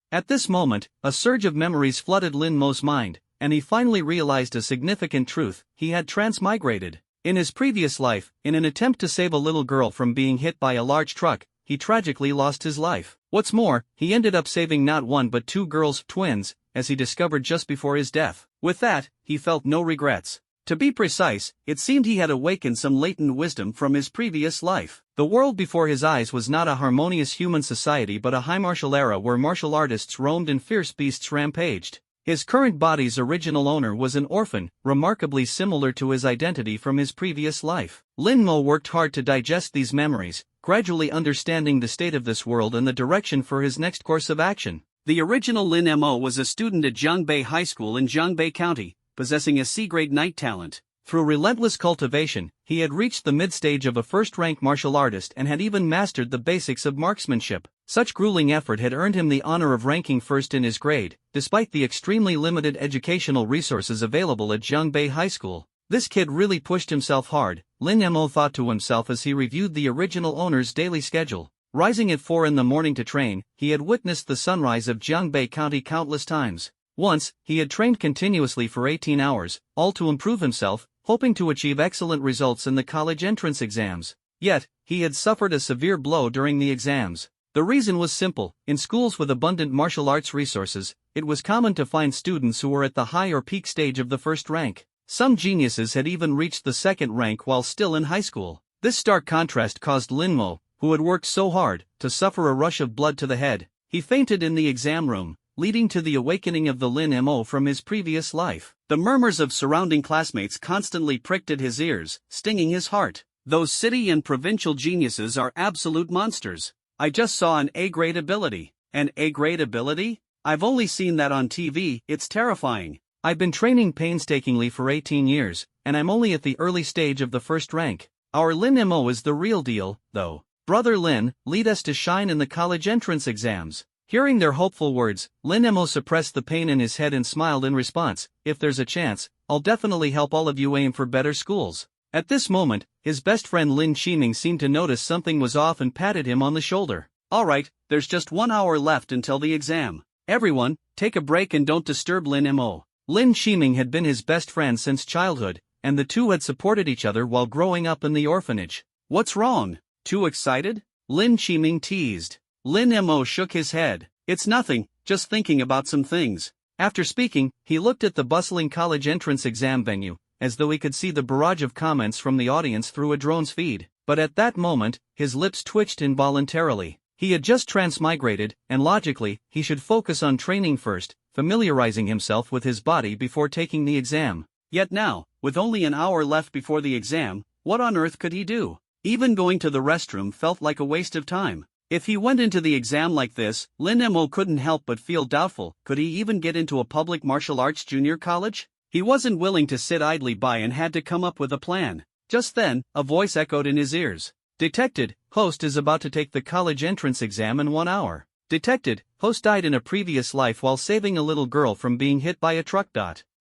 At this moment, a surge of memories flooded Lin Mo's mind, and he finally realized a significant truth: he had transmigrated. In his previous life, in an attempt to save a little girl from being hit by a large truck, he tragically lost his life. What's more, he ended up saving not one but two girls, twins, as he discovered just before his death. With that, he felt no regrets. To be precise, it seemed he had awakened some latent wisdom from his previous life. The world before his eyes was not a harmonious human society but a high martial era where martial artists roamed and fierce beasts rampaged. His current body's original owner was an orphan, remarkably similar to his identity from his previous life. Lin Mo worked hard to digest these memories, gradually understanding the state of this world and the direction for his next course of action. The original Lin Mo was a student at Jiangbei High School in Jiangbei County, possessing a C-grade knight talent. Through relentless cultivation, he had reached the mid-stage of a first-rank martial artist and had even mastered the basics of marksmanship. Such grueling effort had earned him the honor of ranking first in his grade, despite the extremely limited educational resources available at Jiangbei High School. This kid really pushed himself hard, Lin Mo thought to himself as he reviewed the original owner's daily schedule. Rising at 4 in the morning to train, he had witnessed the sunrise of Jiangbei County countless times. Once, he had trained continuously for 18 hours, all to improve himself, hoping to achieve excellent results in the college entrance exams. Yet, he had suffered a severe blow during the exams. The reason was simple: in schools with abundant martial arts resources, it was common to find students who were at the high or peak stage of the first rank. Some geniuses had even reached the second rank while still in high school. This stark contrast caused Lin Mo, who had worked so hard, to suffer a rush of blood to the head. He fainted in the exam room, leading to the awakening of the Lin Mo from his previous life. The murmurs of surrounding classmates constantly pricked at his ears, stinging his heart. Those city and provincial geniuses are absolute monsters. I just saw an A-grade ability. An A-grade ability? I've only seen that on TV, it's terrifying. I've been training painstakingly for 18 years, and I'm only at the early stage of the first rank. Our Lin Mo is the real deal, though. Brother Lin, lead us to shine in the college entrance exams. Hearing their hopeful words, Lin Mo suppressed the pain in his head and smiled in response. If there's a chance, I'll definitely help all of you aim for better schools. At this moment, his best friend Lin Qiming seemed to notice something was off and patted him on the shoulder. Alright, there's just 1 hour left until the exam. Everyone, take a break and don't disturb Lin Mo. Lin Qiming had been his best friend since childhood, and the two had supported each other while growing up in the orphanage. What's wrong? Too excited? Lin Qiming teased. Lin Mo shook his head. It's nothing, just thinking about some things. After speaking, he looked at the bustling college entrance exam venue, as though he could see the barrage of comments from the audience through a drone's feed. But at that moment, his lips twitched involuntarily. He had just transmigrated, and logically, he should focus on training first, familiarizing himself with his body before taking the exam. Yet now, with only an hour left before the exam, what on earth could he do? Even going to the restroom felt like a waste of time. If he went into the exam like this, Lin Mo couldn't help but feel doubtful. Could he even get into a public martial arts junior college? He wasn't willing to sit idly by and had to come up with a plan. Just then, a voice echoed in his ears. Detected, host is about to take the college entrance exam in 1 hour. Detected, host died in a previous life while saving a little girl from being hit by a truck.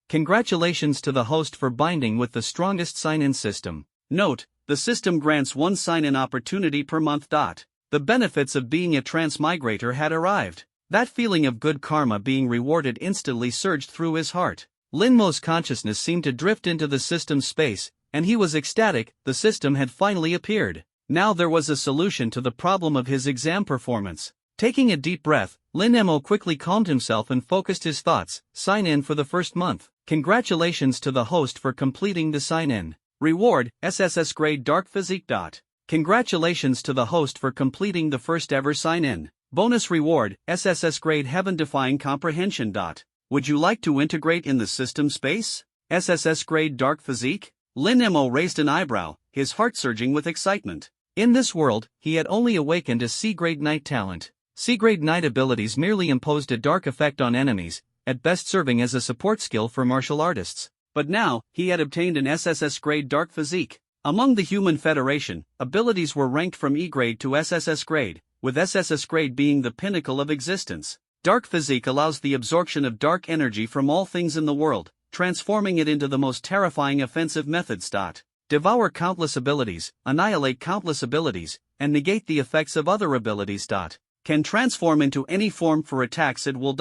Congratulations to the host for binding with the strongest sign-in system. Note, the system grants 1 sign-in opportunity per month. The benefits of being a transmigrator had arrived. That feeling of good karma being rewarded instantly surged through his heart. Lin Mo's consciousness seemed to drift into the system's space, and he was ecstatic. The system had finally appeared. Now there was a solution to the problem of his exam performance. Taking a deep breath, Lin Mo quickly calmed himself and focused his thoughts. Sign in for the first month. Congratulations to the host for completing the sign-in. Reward, SSS grade Dark Physique. Congratulations to the host for completing the first ever sign-in. Bonus reward, SSS grade Heaven Defying Comprehension. Would you like to integrate in the system space? SSS grade Dark Physique? Lin Mo raised an eyebrow, his heart surging with excitement. In this world, he had only awakened a C-grade knight talent. C-grade knight abilities merely imposed a dark effect on enemies, at best serving as a support skill for martial artists. But now, he had obtained an SSS grade Dark Physique. Among the Human Federation, abilities were ranked from E-grade to SSS grade, with SSS grade being the pinnacle of existence. Dark Physique allows the absorption of dark energy from all things in the world, transforming it into the most terrifying offensive methods. Devour countless abilities, annihilate countless abilities, and negate the effects of other abilities. can transform into any form for attacks it will.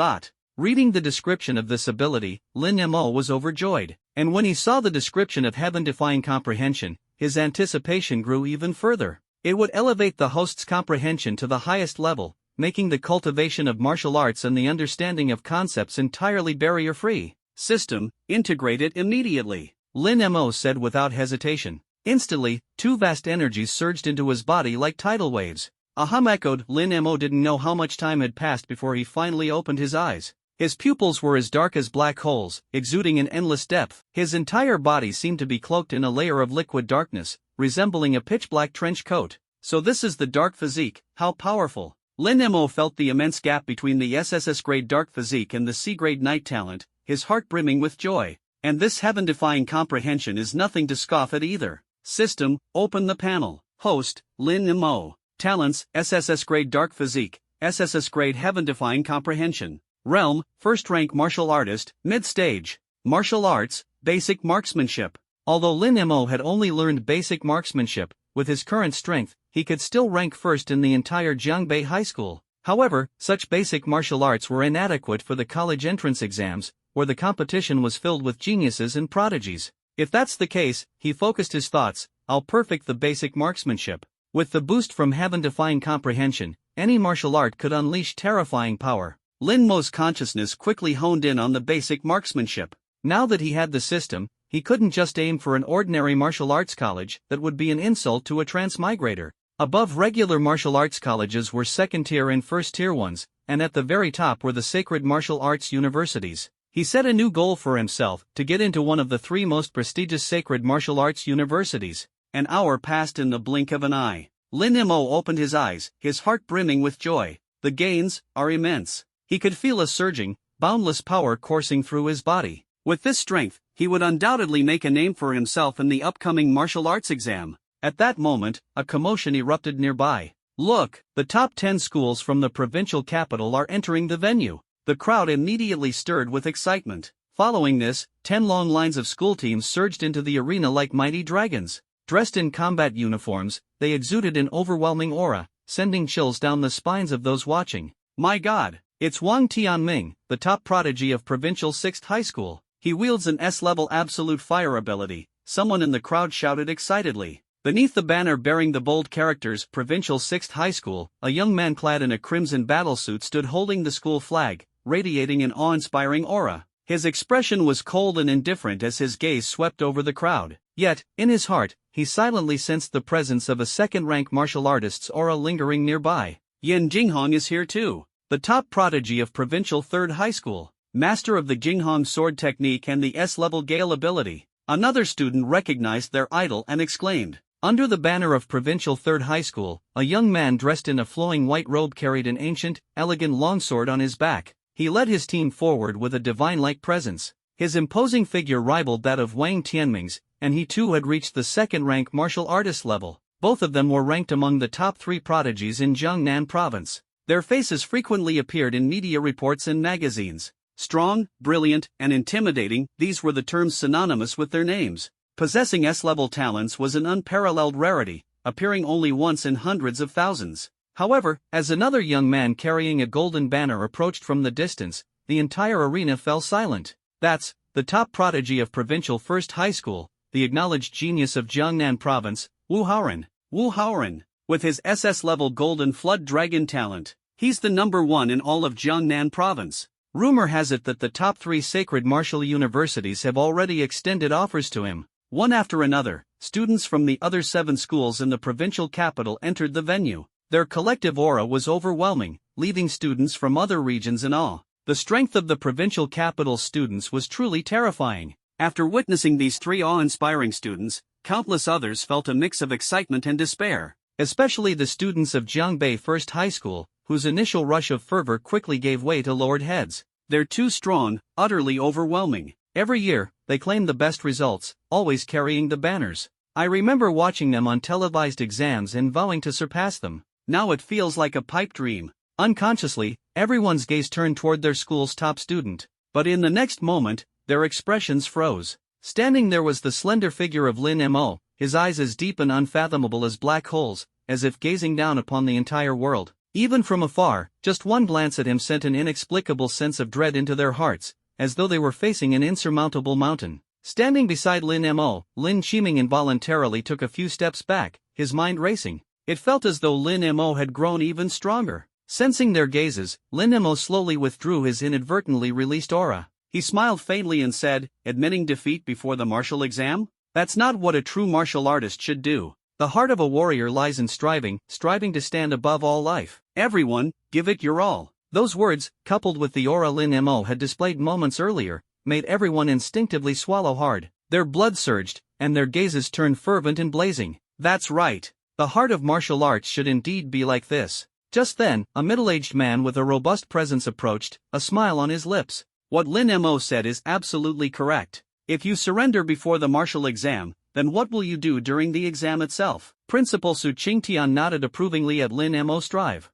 Reading the description of this ability, Lin Mo was overjoyed, and when he saw the description of heaven-defying comprehension, his anticipation grew even further. It would elevate the host's comprehension to the highest level, making the cultivation of martial arts and the understanding of concepts entirely barrier-free. System, integrate it immediately, Lin Mo said without hesitation. Instantly, two vast energies surged into his body like tidal waves. A hum echoed. Lin Mo didn't know how much time had passed before he finally opened his eyes. His pupils were as dark as black holes, exuding an endless depth. His entire body seemed to be cloaked in a layer of liquid darkness, resembling a pitch-black trench coat. So this is the Dark Physique, how powerful. Lin Mo felt the immense gap between the SSS-grade Dark Physique and the C-grade Night Talent, his heart brimming with joy. And this heaven-defying comprehension is nothing to scoff at either. System, open the panel. Host, Lin Mo. Talents, SSS-grade Dark Physique, SSS-grade heaven-defying comprehension. Realm, first-rank martial artist, mid-stage. Martial arts, basic marksmanship. Although Lin Mo had only learned basic marksmanship, with his current strength, he could still rank first in the entire Jiangbei High School. However, such basic martial arts were inadequate for the college entrance exams, where the competition was filled with geniuses and prodigies. If that's the case, he focused his thoughts, I'll perfect the basic marksmanship. With the boost from heaven-defying comprehension, any martial art could unleash terrifying power. Lin Mo's consciousness quickly honed in on the basic marksmanship. Now that he had the system, he couldn't just aim for an ordinary martial arts college that would be an insult to a transmigrator. Above regular martial arts colleges were second-tier and first-tier ones, and at the very top were the sacred martial arts universities. He set a new goal for himself, to get into one of the three most prestigious sacred martial arts universities. An hour passed in the blink of an eye. Lin Mo opened his eyes, his heart brimming with joy. The gains are immense. He could feel a surging, boundless power coursing through his body. With this strength, he would undoubtedly make a name for himself in the upcoming martial arts exam. At that moment, a commotion erupted nearby. Look, the top 10 schools from the provincial capital are entering the venue. The crowd immediately stirred with excitement. Following this, 10 long lines of school teams surged into the arena like mighty dragons. Dressed in combat uniforms, they exuded an overwhelming aura, sending chills down the spines of those watching. My God! It's Wang Tianming, the top prodigy of Provincial 6th High School. He wields an S-level absolute fire ability, someone in the crowd shouted excitedly. Beneath the banner bearing the bold characters Provincial 6th High School, a young man clad in a crimson battlesuit stood holding the school flag, radiating an awe-inspiring aura. His expression was cold and indifferent as his gaze swept over the crowd. Yet, in his heart, he silently sensed the presence of a second-rank martial artist's aura lingering nearby. Yin Jinghong is here too. The top prodigy of Provincial 3rd High School, master of the Jinghong sword technique and the S-level Gale ability. Another student recognized their idol and exclaimed. Under the banner of Provincial 3rd High School, a young man dressed in a flowing white robe carried an ancient, elegant longsword on his back. He led his team forward with a divine-like presence. His imposing figure rivaled that of Wang Tianming's, and he too had reached the second-rank martial artist level. Both of them were ranked among the top 3 prodigies in Jiangnan province. Their faces frequently appeared in media reports and magazines. Strong, brilliant, and intimidating, these were the terms synonymous with their names. Possessing S-level talents was an unparalleled rarity, appearing only once in hundreds of thousands. However, as another young man carrying a golden banner approached from the distance, the entire arena fell silent. That's the top prodigy of Provincial 1st High School, the acknowledged genius of Jiangnan Province, Wu Haoren. Wu Haoren. With his SS-level Golden Flood Dragon talent, he's the #1 in all of Jiangnan Province. Rumor has it that the top 3 sacred martial universities have already extended offers to him. One after another, students from the other 7 schools in the provincial capital entered the venue. Their collective aura was overwhelming, leaving students from other regions in awe. The strength of the provincial capital's students was truly terrifying. After witnessing these 3 awe-inspiring students, countless others felt a mix of excitement and despair. Especially the students of Jiangbei First High School, whose initial rush of fervor quickly gave way to lowered heads. They're too strong, utterly overwhelming. Every year, they claim the best results, always carrying the banners. I remember watching them on televised exams and vowing to surpass them. Now it feels like a pipe dream. Unconsciously, everyone's gaze turned toward their school's top student. But in the next moment, their expressions froze. Standing there was the slender figure of Lin Mo, his eyes as deep and unfathomable as black holes, as if gazing down upon the entire world. Even from afar, just one glance at him sent an inexplicable sense of dread into their hearts, as though they were facing an insurmountable mountain. Standing beside Lin Mo, Lin Qiming involuntarily took a few steps back, his mind racing. It felt as though Lin Mo had grown even stronger. Sensing their gazes, Lin Mo slowly withdrew his inadvertently released aura. He smiled faintly and said, "Admitting defeat before the martial exam? That's not what a true martial artist should do. The heart of a warrior lies in striving to stand above all life. Everyone, give it your all." Those words, coupled with the aura Lin Mo had displayed moments earlier, made everyone instinctively swallow hard. Their blood surged, and their gazes turned fervent and blazing. That's right. The heart of martial arts should indeed be like this. Just then, a middle-aged man with a robust presence approached, a smile on his lips. "What Lin Mo said is absolutely correct. If you surrender before the martial exam, then what will you do during the exam itself?" Principal Su Qingtian nodded approvingly at Lin Mo. Strive.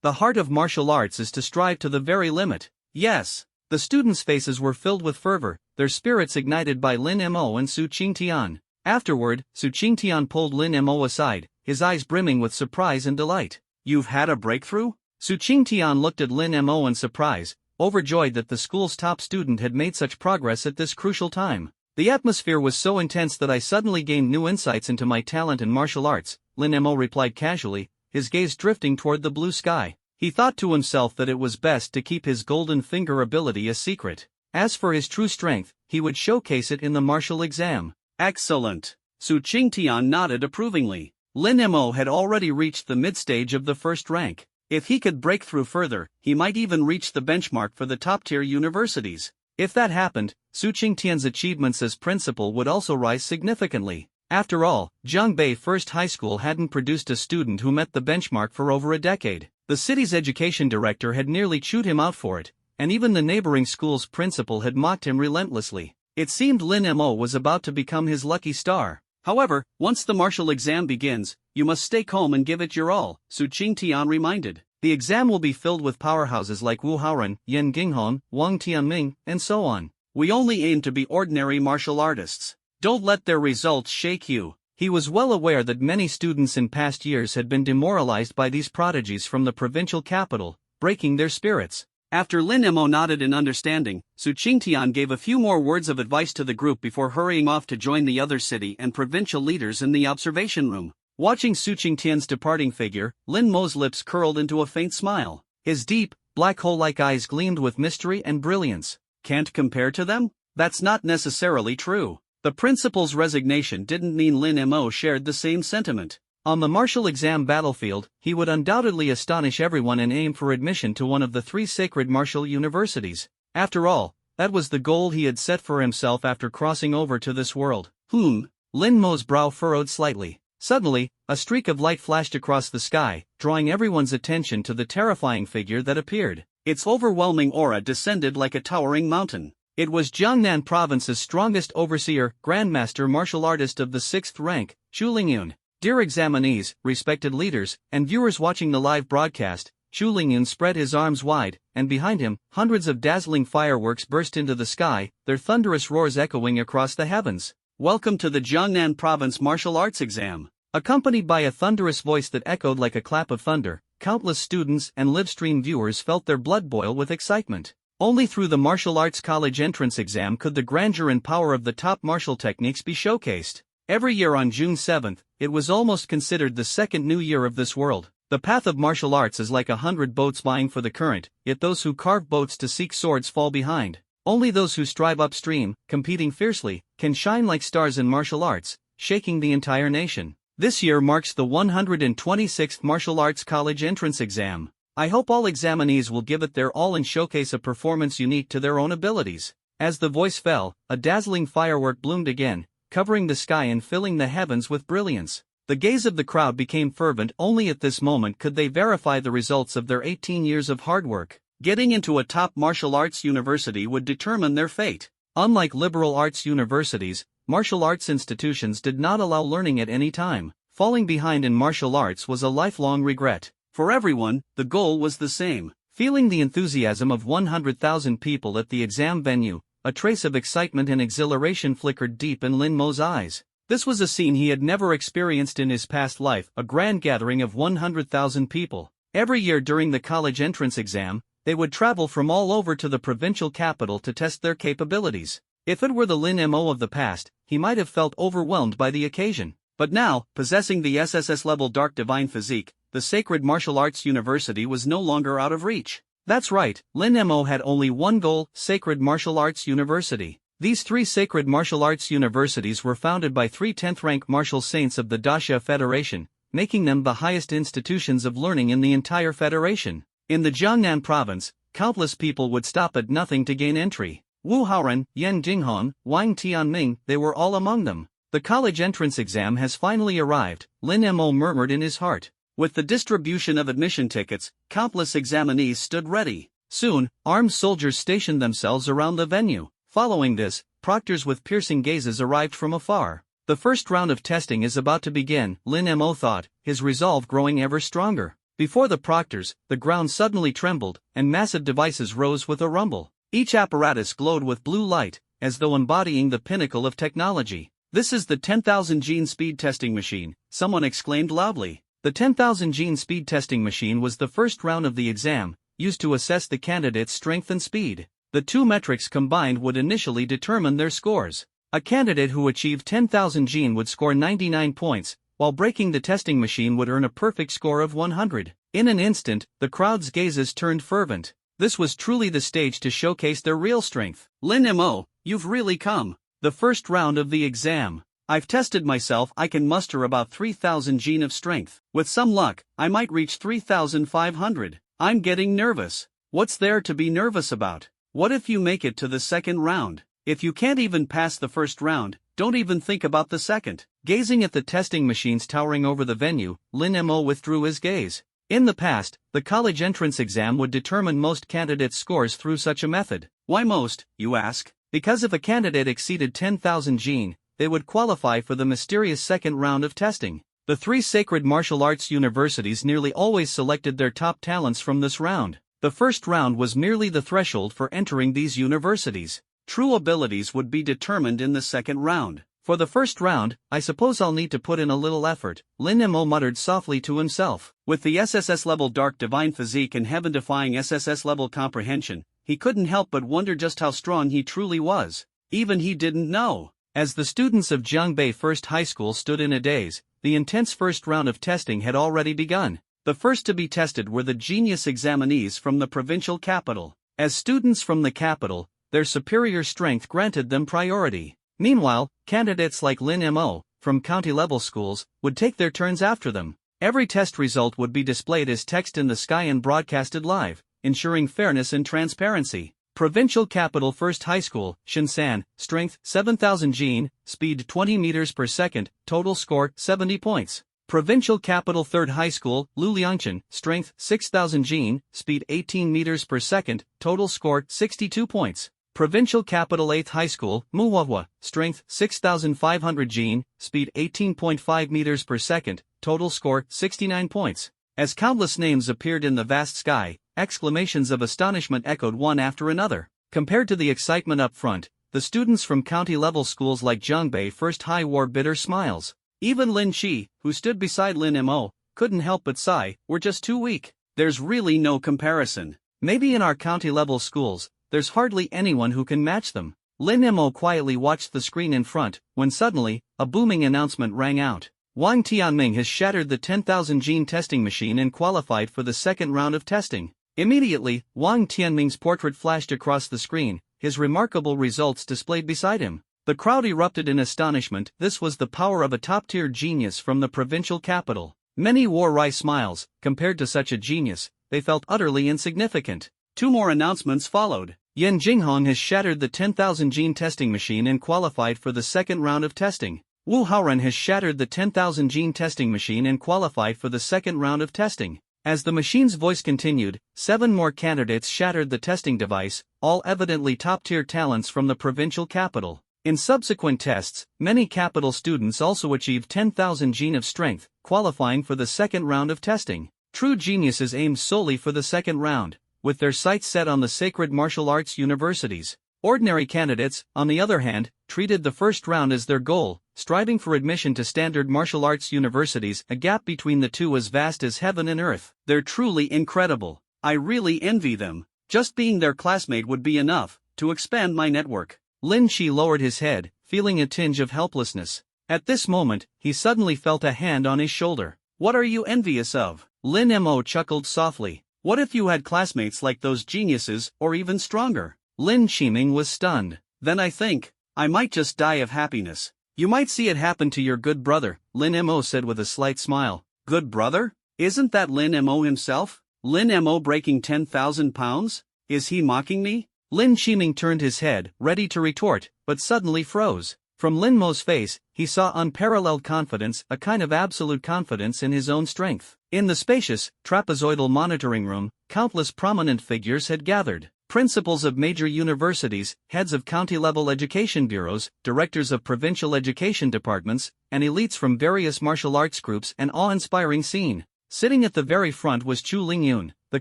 The heart of martial arts is to strive to the very limit. Yes. The students' faces were filled with fervor, their spirits ignited by Lin Mo and Su Qingtian. Afterward, Su Qingtian pulled Lin Mo aside, his eyes brimming with surprise and delight. "You've had a breakthrough?" Su Qingtian looked at Lin Mo in surprise, overjoyed that the school's top student had made such progress at this crucial time. "The atmosphere was so intense that I suddenly gained new insights into my talent in martial arts," Lin Mo replied casually, his gaze drifting toward the blue sky. He thought to himself that it was best to keep his golden finger ability a secret. As for his true strength, he would showcase it in the martial exam. "Excellent." Su Qingtian nodded approvingly. Lin Mo had already reached the mid-stage of the first rank. If he could break through further, he might even reach the benchmark for the top-tier universities. If that happened, Su Qingtian's achievements as principal would also rise significantly. After all, Zhangbei First High School hadn't produced a student who met the benchmark for over a decade. The city's education director had nearly chewed him out for it, and even the neighboring school's principal had mocked him relentlessly. It seemed Lin Mo was about to become his lucky star. However, once the martial exam begins, you must stay calm and give it your all, Su Qingtian reminded. The exam will be filled with powerhouses like Wu Haoren, Yan Ginghong, Wang Tianming, and so on. We only aim to be ordinary martial artists. Don't let their results shake you. He was well aware that many students in past years had been demoralized by these prodigies from the provincial capital, breaking their spirits. After Lin Mo nodded in understanding, Su Qingtian gave a few more words of advice to the group before hurrying off to join the other city and provincial leaders in the observation room. Watching Su Qingtian's departing figure, Lin Mo's lips curled into a faint smile. His deep, black hole-like eyes gleamed with mystery and brilliance. Can't compare to them? That's not necessarily true. The principal's resignation didn't mean Lin Mo shared the same sentiment. On the martial exam battlefield, he would undoubtedly astonish everyone and aim for admission to one of the 3 sacred martial universities. After all, that was the goal he had set for himself after crossing over to this world. Lin Mo's brow furrowed slightly. Suddenly, a streak of light flashed across the sky, drawing everyone's attention to the terrifying figure that appeared. Its overwhelming aura descended like a towering mountain. It was Jiangnan Province's strongest overseer, grandmaster martial artist of the 6th rank, Chu Lingyun. Dear examinees, respected leaders, and viewers watching the live broadcast, Chu Lingyun spread his arms wide, and behind him, hundreds of dazzling fireworks burst into the sky, their thunderous roars echoing across the heavens. "Welcome to the Jiangnan Province Martial Arts Exam." Accompanied by a thunderous voice that echoed like a clap of thunder, countless students and livestream viewers felt their blood boil with excitement. Only through the martial arts college entrance exam could the grandeur and power of the top martial techniques be showcased. Every year on June 7th, it was almost considered the second new year of this world. The path of martial arts is like 100 boats vying for the current, yet those who carve boats to seek swords fall behind. Only those who strive upstream, competing fiercely, can shine like stars in martial arts, shaking the entire nation. This year marks the 126th Martial Arts College entrance exam. I hope all examinees will give it their all and showcase a performance unique to their own abilities. As the voice fell, a dazzling firework bloomed again, covering the sky and filling the heavens with brilliance. The gaze of the crowd became fervent. Only at this moment could they verify the results of their 18 years of hard work. Getting into a top martial arts university would determine their fate. Unlike liberal arts universities, martial arts institutions did not allow learning at any time. Falling behind in martial arts was a lifelong regret. For everyone, the goal was the same. Feeling the enthusiasm of 100,000 people at the exam venue, a trace of excitement and exhilaration flickered deep in Lin Mo's eyes. This was a scene he had never experienced in his past life, a grand gathering of 100,000 people. Every year during the college entrance exam, they would travel from all over to the provincial capital to test their capabilities. If it were the Lin Mo of the past, he might have felt overwhelmed by the occasion. But now, possessing the SSS-level dark divine physique, the Sacred Martial Arts University was no longer out of reach. That's right, Lin Mo had only one goal: Sacred Martial Arts University. These three Sacred Martial Arts Universities were founded by three 10th-rank martial saints of the Daxia Federation, making them the highest institutions of learning in the entire federation. In the Jiangnan province, countless people would stop at nothing to gain entry. Wu Haoran, Yan Jinghong, Wang Tianming, they were all among them. The college entrance exam has finally arrived, Lin Mo murmured in his heart. With the distribution of admission tickets, countless examinees stood ready. Soon, armed soldiers stationed themselves around the venue. Following this, proctors with piercing gazes arrived from afar. The first round of testing is about to begin, Lin Mo thought, his resolve growing ever stronger. Before the proctors, the ground suddenly trembled, and massive devices rose with a rumble. Each apparatus glowed with blue light, as though embodying the pinnacle of technology. "This is the 10,000 gene speed testing machine," someone exclaimed loudly. The 10,000 gene speed testing machine was the first round of the exam, used to assess the candidate's strength and speed. The two metrics combined would initially determine their scores. A candidate who achieved 10,000 gene would score 99 points, while breaking the testing machine would earn a perfect score of 100. In an instant, the crowd's gazes turned fervent. This was truly the stage to showcase their real strength. "Lin Mo, you've really come. The first round of the exam. I've tested myself. I can muster about 3,000 gene of strength. With some luck, I might reach 3,500. I'm getting nervous." "What's there to be nervous about? What if you make it to the second round? If you can't even pass the first round, don't even think about the second." Gazing at the testing machines towering over the venue, Lin Mo withdrew his gaze. In the past, the college entrance exam would determine most candidates' scores through such a method. Why most, you ask? Because if a candidate exceeded 10,000 gene, they would qualify for the mysterious second round of testing. The three Sacred Martial Arts Universities nearly always selected their top talents from this round. The first round was merely the threshold for entering these universities. True abilities would be determined in the second round. "For the first round, I suppose I'll need to put in a little effort," Lin Mo muttered softly to himself. With the SSS-level dark divine physique and heaven-defying SSS-level comprehension, he couldn't help but wonder just how strong he truly was. Even he didn't know. As the students of Jiangbei First High School stood in a daze, the intense first round of testing had already begun. The first to be tested were the genius examinees from the provincial capital. As students from the capital, their superior strength granted them priority. Meanwhile, candidates like Lin Mo, from county-level schools, would take their turns after them. Every test result would be displayed as text in the sky and broadcasted live, ensuring fairness and transparency. Provincial Capital First High School, Shenzhen, strength 7,000 gene, speed 20 meters per second, total score 70 points. Provincial Capital Third High School, Luliangchen, strength 6,000 gene, speed 18 meters per second, total score 62 points. Provincial Capital 8th High School, Muhuahua, strength 6,500 gene, speed 18.5 meters per second, total score 69 points. As countless names appeared in the vast sky, exclamations of astonishment echoed one after another. Compared to the excitement up front, the students from county-level schools like Jiangbei First High wore bitter smiles. Even Lin Qi, who stood beside Lin Mo, couldn't help but sigh, "We're just too weak. There's really no comparison. Maybe in our county-level schools, there's hardly anyone who can match them." Lin Mo quietly watched the screen in front, when suddenly, a booming announcement rang out. "Wang Tianming has shattered the 10,000 gene testing machine and qualified for the second round of testing." Immediately, Wang Tianming's portrait flashed across the screen, his remarkable results displayed beside him. The crowd erupted in astonishment. This was the power of a top-tier genius from the provincial capital. Many wore wry smiles. Compared to such a genius, they felt utterly insignificant. Two more announcements followed. Yan Jinghong has shattered the 10,000 gene testing machine and qualified for the second round of testing. Wu Haoran has shattered the 10,000 gene testing machine and qualified for the second round of testing. As the machine's voice continued, 7 more candidates shattered the testing device, all evidently top-tier talents from the provincial capital. In subsequent tests, many capital students also achieved 10,000 gene of strength, qualifying for the second round of testing. True geniuses aimed solely for the second round, with their sights set on the Sacred Martial Arts Universities. Ordinary candidates, on the other hand, treated the first round as their goal, striving for admission to standard martial arts universities, a gap between the two as vast as heaven and earth. They're truly incredible. I really envy them. Just being their classmate would be enough to expand my network. Lin Shi lowered his head, feeling a tinge of helplessness. At this moment, he suddenly felt a hand on his shoulder. What are you envious of? Lin Mo chuckled softly. What if you had classmates like those geniuses, or even stronger? Lin Shiming was stunned. Then I think I might just die of happiness. You might see it happen to your good brother, Lin Mo said with a slight smile. Good brother? Isn't that Lin Mo himself? Lin Mo breaking 10,000 pounds? Is he mocking me? Lin Shiming turned his head, ready to retort, but suddenly froze. From Lin Mo's face, he saw unparalleled confidence, a kind of absolute confidence in his own strength. In the spacious, trapezoidal monitoring room, countless prominent figures had gathered. Principals of major universities, heads of county-level education bureaus, directors of provincial education departments, and elites from various martial arts groups. An awe-inspiring scene. Sitting at the very front was Chu Lingyun, the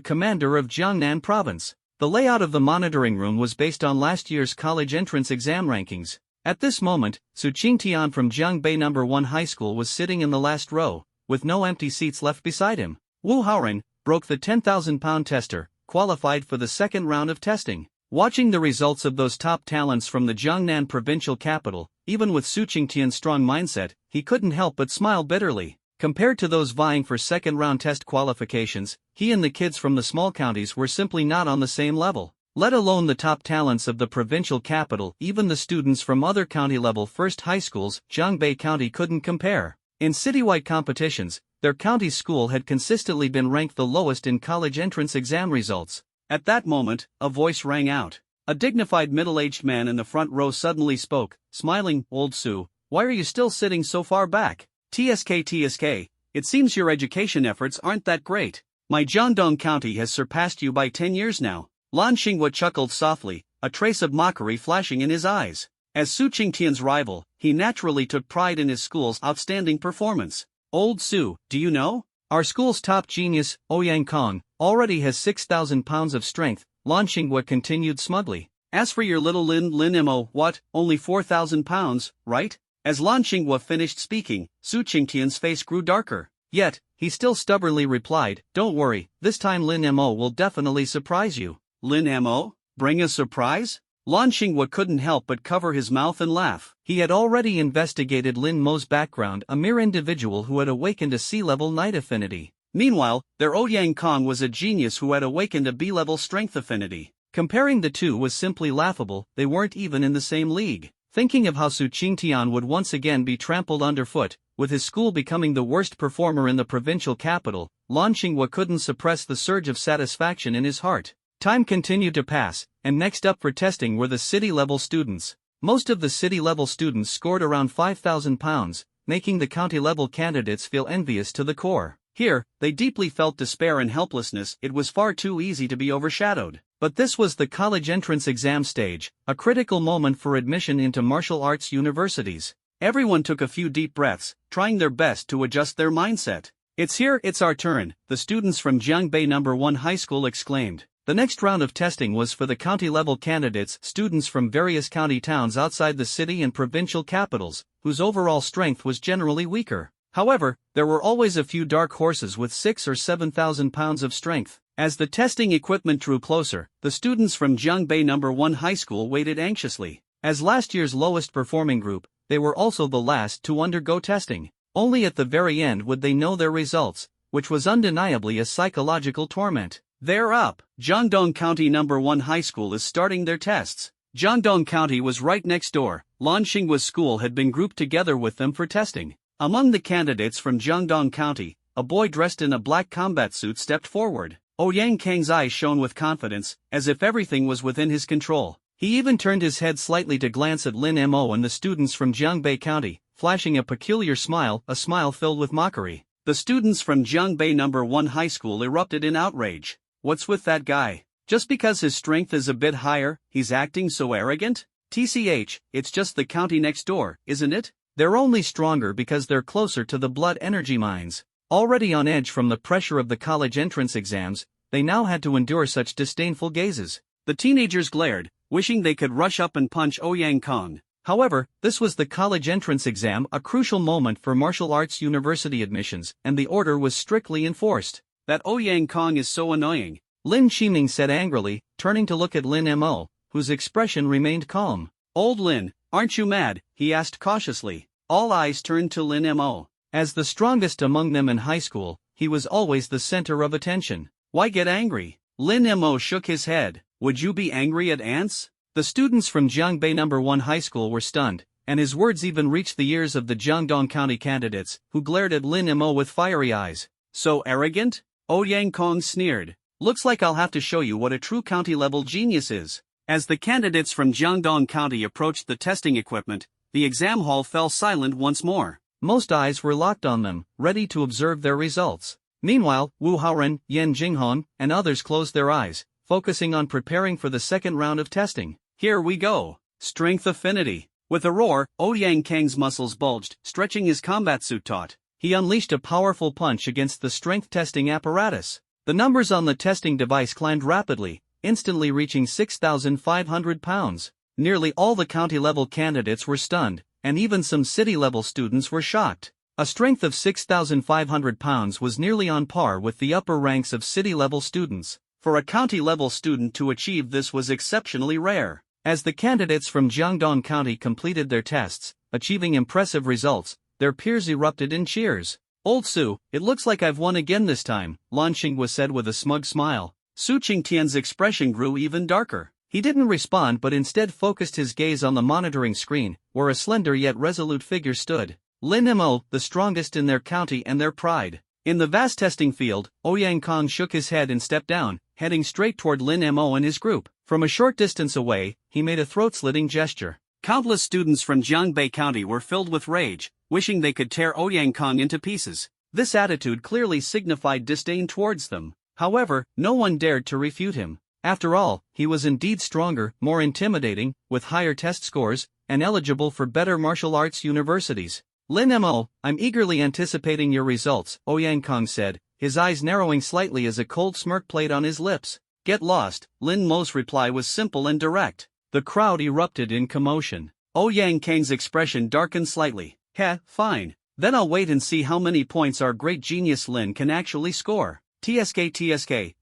commander of Jiangnan province. The layout of the monitoring room was based on last year's college entrance exam rankings. At this moment, Su Qingtian from Jiangbei No. 1 High School was sitting in the last row, with no empty seats left beside him. Wu Haoren broke the 10,000-pound tester, qualified for the second round of testing. Watching the results of those top talents from the Jiangnan provincial capital, even with Su Qingtian's strong mindset, he couldn't help but smile bitterly. Compared to those vying for second-round test qualifications, he and the kids from the small counties were simply not on the same level. Let alone the top talents of the provincial capital, even the students from other county-level first high schools, Jiangbei County couldn't compare. In citywide competitions, their county school had consistently been ranked the lowest in college entrance exam results. At that moment, a voice rang out. A dignified middle-aged man in the front row suddenly spoke, smiling. Old Su, why are you still sitting so far back? TSK, it seems your education efforts aren't that great. My Jiangdong County has surpassed you by 10 years now. Lan Xinghua chuckled softly, a trace of mockery flashing in his eyes. As Su Qingtian's rival, he naturally took pride in his school's outstanding performance. Old Su, do you know? Our school's top genius, Ouyang Kong, already has 6,000 pounds of strength, Lan Xinghua continued smugly. As for your little Lin Mo, what, only 4,000 pounds, right? As Lan Xinghua finished speaking, Su Qingtian's face grew darker. Yet, he still stubbornly replied, don't worry, this time Lin Mo will definitely surprise you. Lin Mo? Bring a surprise? Lan Xinghua couldn't help but cover his mouth and laugh. He had already investigated Lin Mo's background, a mere individual who had awakened a C-level night affinity. Meanwhile, their Ouyang Kong was a genius who had awakened a B-level strength affinity. Comparing the two was simply laughable, they weren't even in the same league. Thinking of how Su Qingtian would once again be trampled underfoot, with his school becoming the worst performer in the provincial capital, Lan Xinghua couldn't suppress the surge of satisfaction in his heart. Time continued to pass, and next up for testing were the city-level students. Most of the city-level students scored around 5,000 pounds, making the county-level candidates feel envious to the core. Here, they deeply felt despair and helplessness. It was far too easy to be overshadowed. But this was the college entrance exam stage, a critical moment for admission into martial arts universities. Everyone took a few deep breaths, trying their best to adjust their mindset. It's here, it's our turn, the students from Jiangbei No. 1 High School exclaimed. The next round of testing was for the county-level candidates, students from various county towns outside the city and provincial capitals, whose overall strength was generally weaker. However, there were always a few dark horses with 6,000 or 7,000 pounds of strength. As the testing equipment drew closer, the students from Jiangbei No. 1 High School waited anxiously. As last year's lowest performing group, they were also the last to undergo testing. Only at the very end would they know their results, which was undeniably a psychological torment. They're up! Jiangdong County No. 1 High School is starting their tests. Jiangdong County was right next door. Lan Xinghua's school had been grouped together with them for testing. Among the candidates from Jiangdong County, a boy dressed in a black combat suit stepped forward. Ouyang Kang's eyes shone with confidence, as if everything was within his control. He even turned his head slightly to glance at Lin Mo and the students from Jiangbei County, flashing a peculiar smile, a smile filled with mockery. The students from Jiangbei No. 1 High School erupted in outrage. What's with that guy? Just because his strength is a bit higher, he's acting so arrogant? TCH, it's just the county next door, isn't it? They're only stronger because they're closer to the blood energy mines. Already on edge from the pressure of the college entrance exams, they now had to endure such disdainful gazes. The teenagers glared, wishing they could rush up and punch Ouyang Kong. However, this was the college entrance exam, a crucial moment for martial arts university admissions, and the order was strictly enforced. That Ouyang Kong is so annoying, Lin Qiming said angrily, turning to look at Lin Mo, whose expression remained calm. Old Lin, aren't you mad? He asked cautiously. All eyes turned to Lin Mo. As the strongest among them in high school, he was always the center of attention. Why get angry? Lin Mo shook his head. Would you be angry at ants? The students from Jiangbei No. 1 High School were stunned, and his words even reached the ears of the Jiangdong County candidates, who glared at Lin Mo with fiery eyes. So arrogant? Ouyang Kong sneered. Looks like I'll have to show you what a true county-level genius is. As the candidates from Jiangdong County approached the testing equipment, the exam hall fell silent once more. Most eyes were locked on them, ready to observe their results. Meanwhile, Wu Haoren, Yan Jinghong, and others closed their eyes, focusing on preparing for the second round of testing. Here we go. Strength affinity. With a roar, Ouyang Kang's muscles bulged, stretching his combat suit taut. He unleashed a powerful punch against the strength testing apparatus. The numbers on the testing device climbed rapidly, instantly reaching 6,500 pounds. Nearly all the county-level candidates were stunned, and even some city-level students were shocked. A strength of 6,500 pounds was nearly on par with the upper ranks of city-level students. For a county-level student to achieve this was exceptionally rare. As the candidates from Jiangdong County completed their tests, achieving impressive results, their peers erupted in cheers. Old Su, it looks like I've won again this time, Lan Xinghua said with a smug smile. Su Qingtian's expression grew even darker. He didn't respond but instead focused his gaze on the monitoring screen, where a slender yet resolute figure stood. Lin Mo, the strongest in their county and their pride. In the vast testing field, Ouyang Kong shook his head and stepped down, heading straight toward Lin Mo and his group. From a short distance away, he made a throat-slitting gesture. Countless students from Jiangbei County were filled with rage, wishing they could tear Ouyang Kong into pieces. This attitude clearly signified disdain towards them. However, no one dared to refute him. After all, he was indeed stronger, more intimidating, with higher test scores, and eligible for better martial arts universities. Lin Mo, I'm eagerly anticipating your results, Ouyang Kong said, his eyes narrowing slightly as a cold smirk played on his lips. Get lost. Lin Mo's reply was simple and direct. The crowd erupted in commotion. Ouyang Kang's expression darkened slightly. Heh, fine. Then I'll wait and see how many points our great genius Lin can actually score. TSK,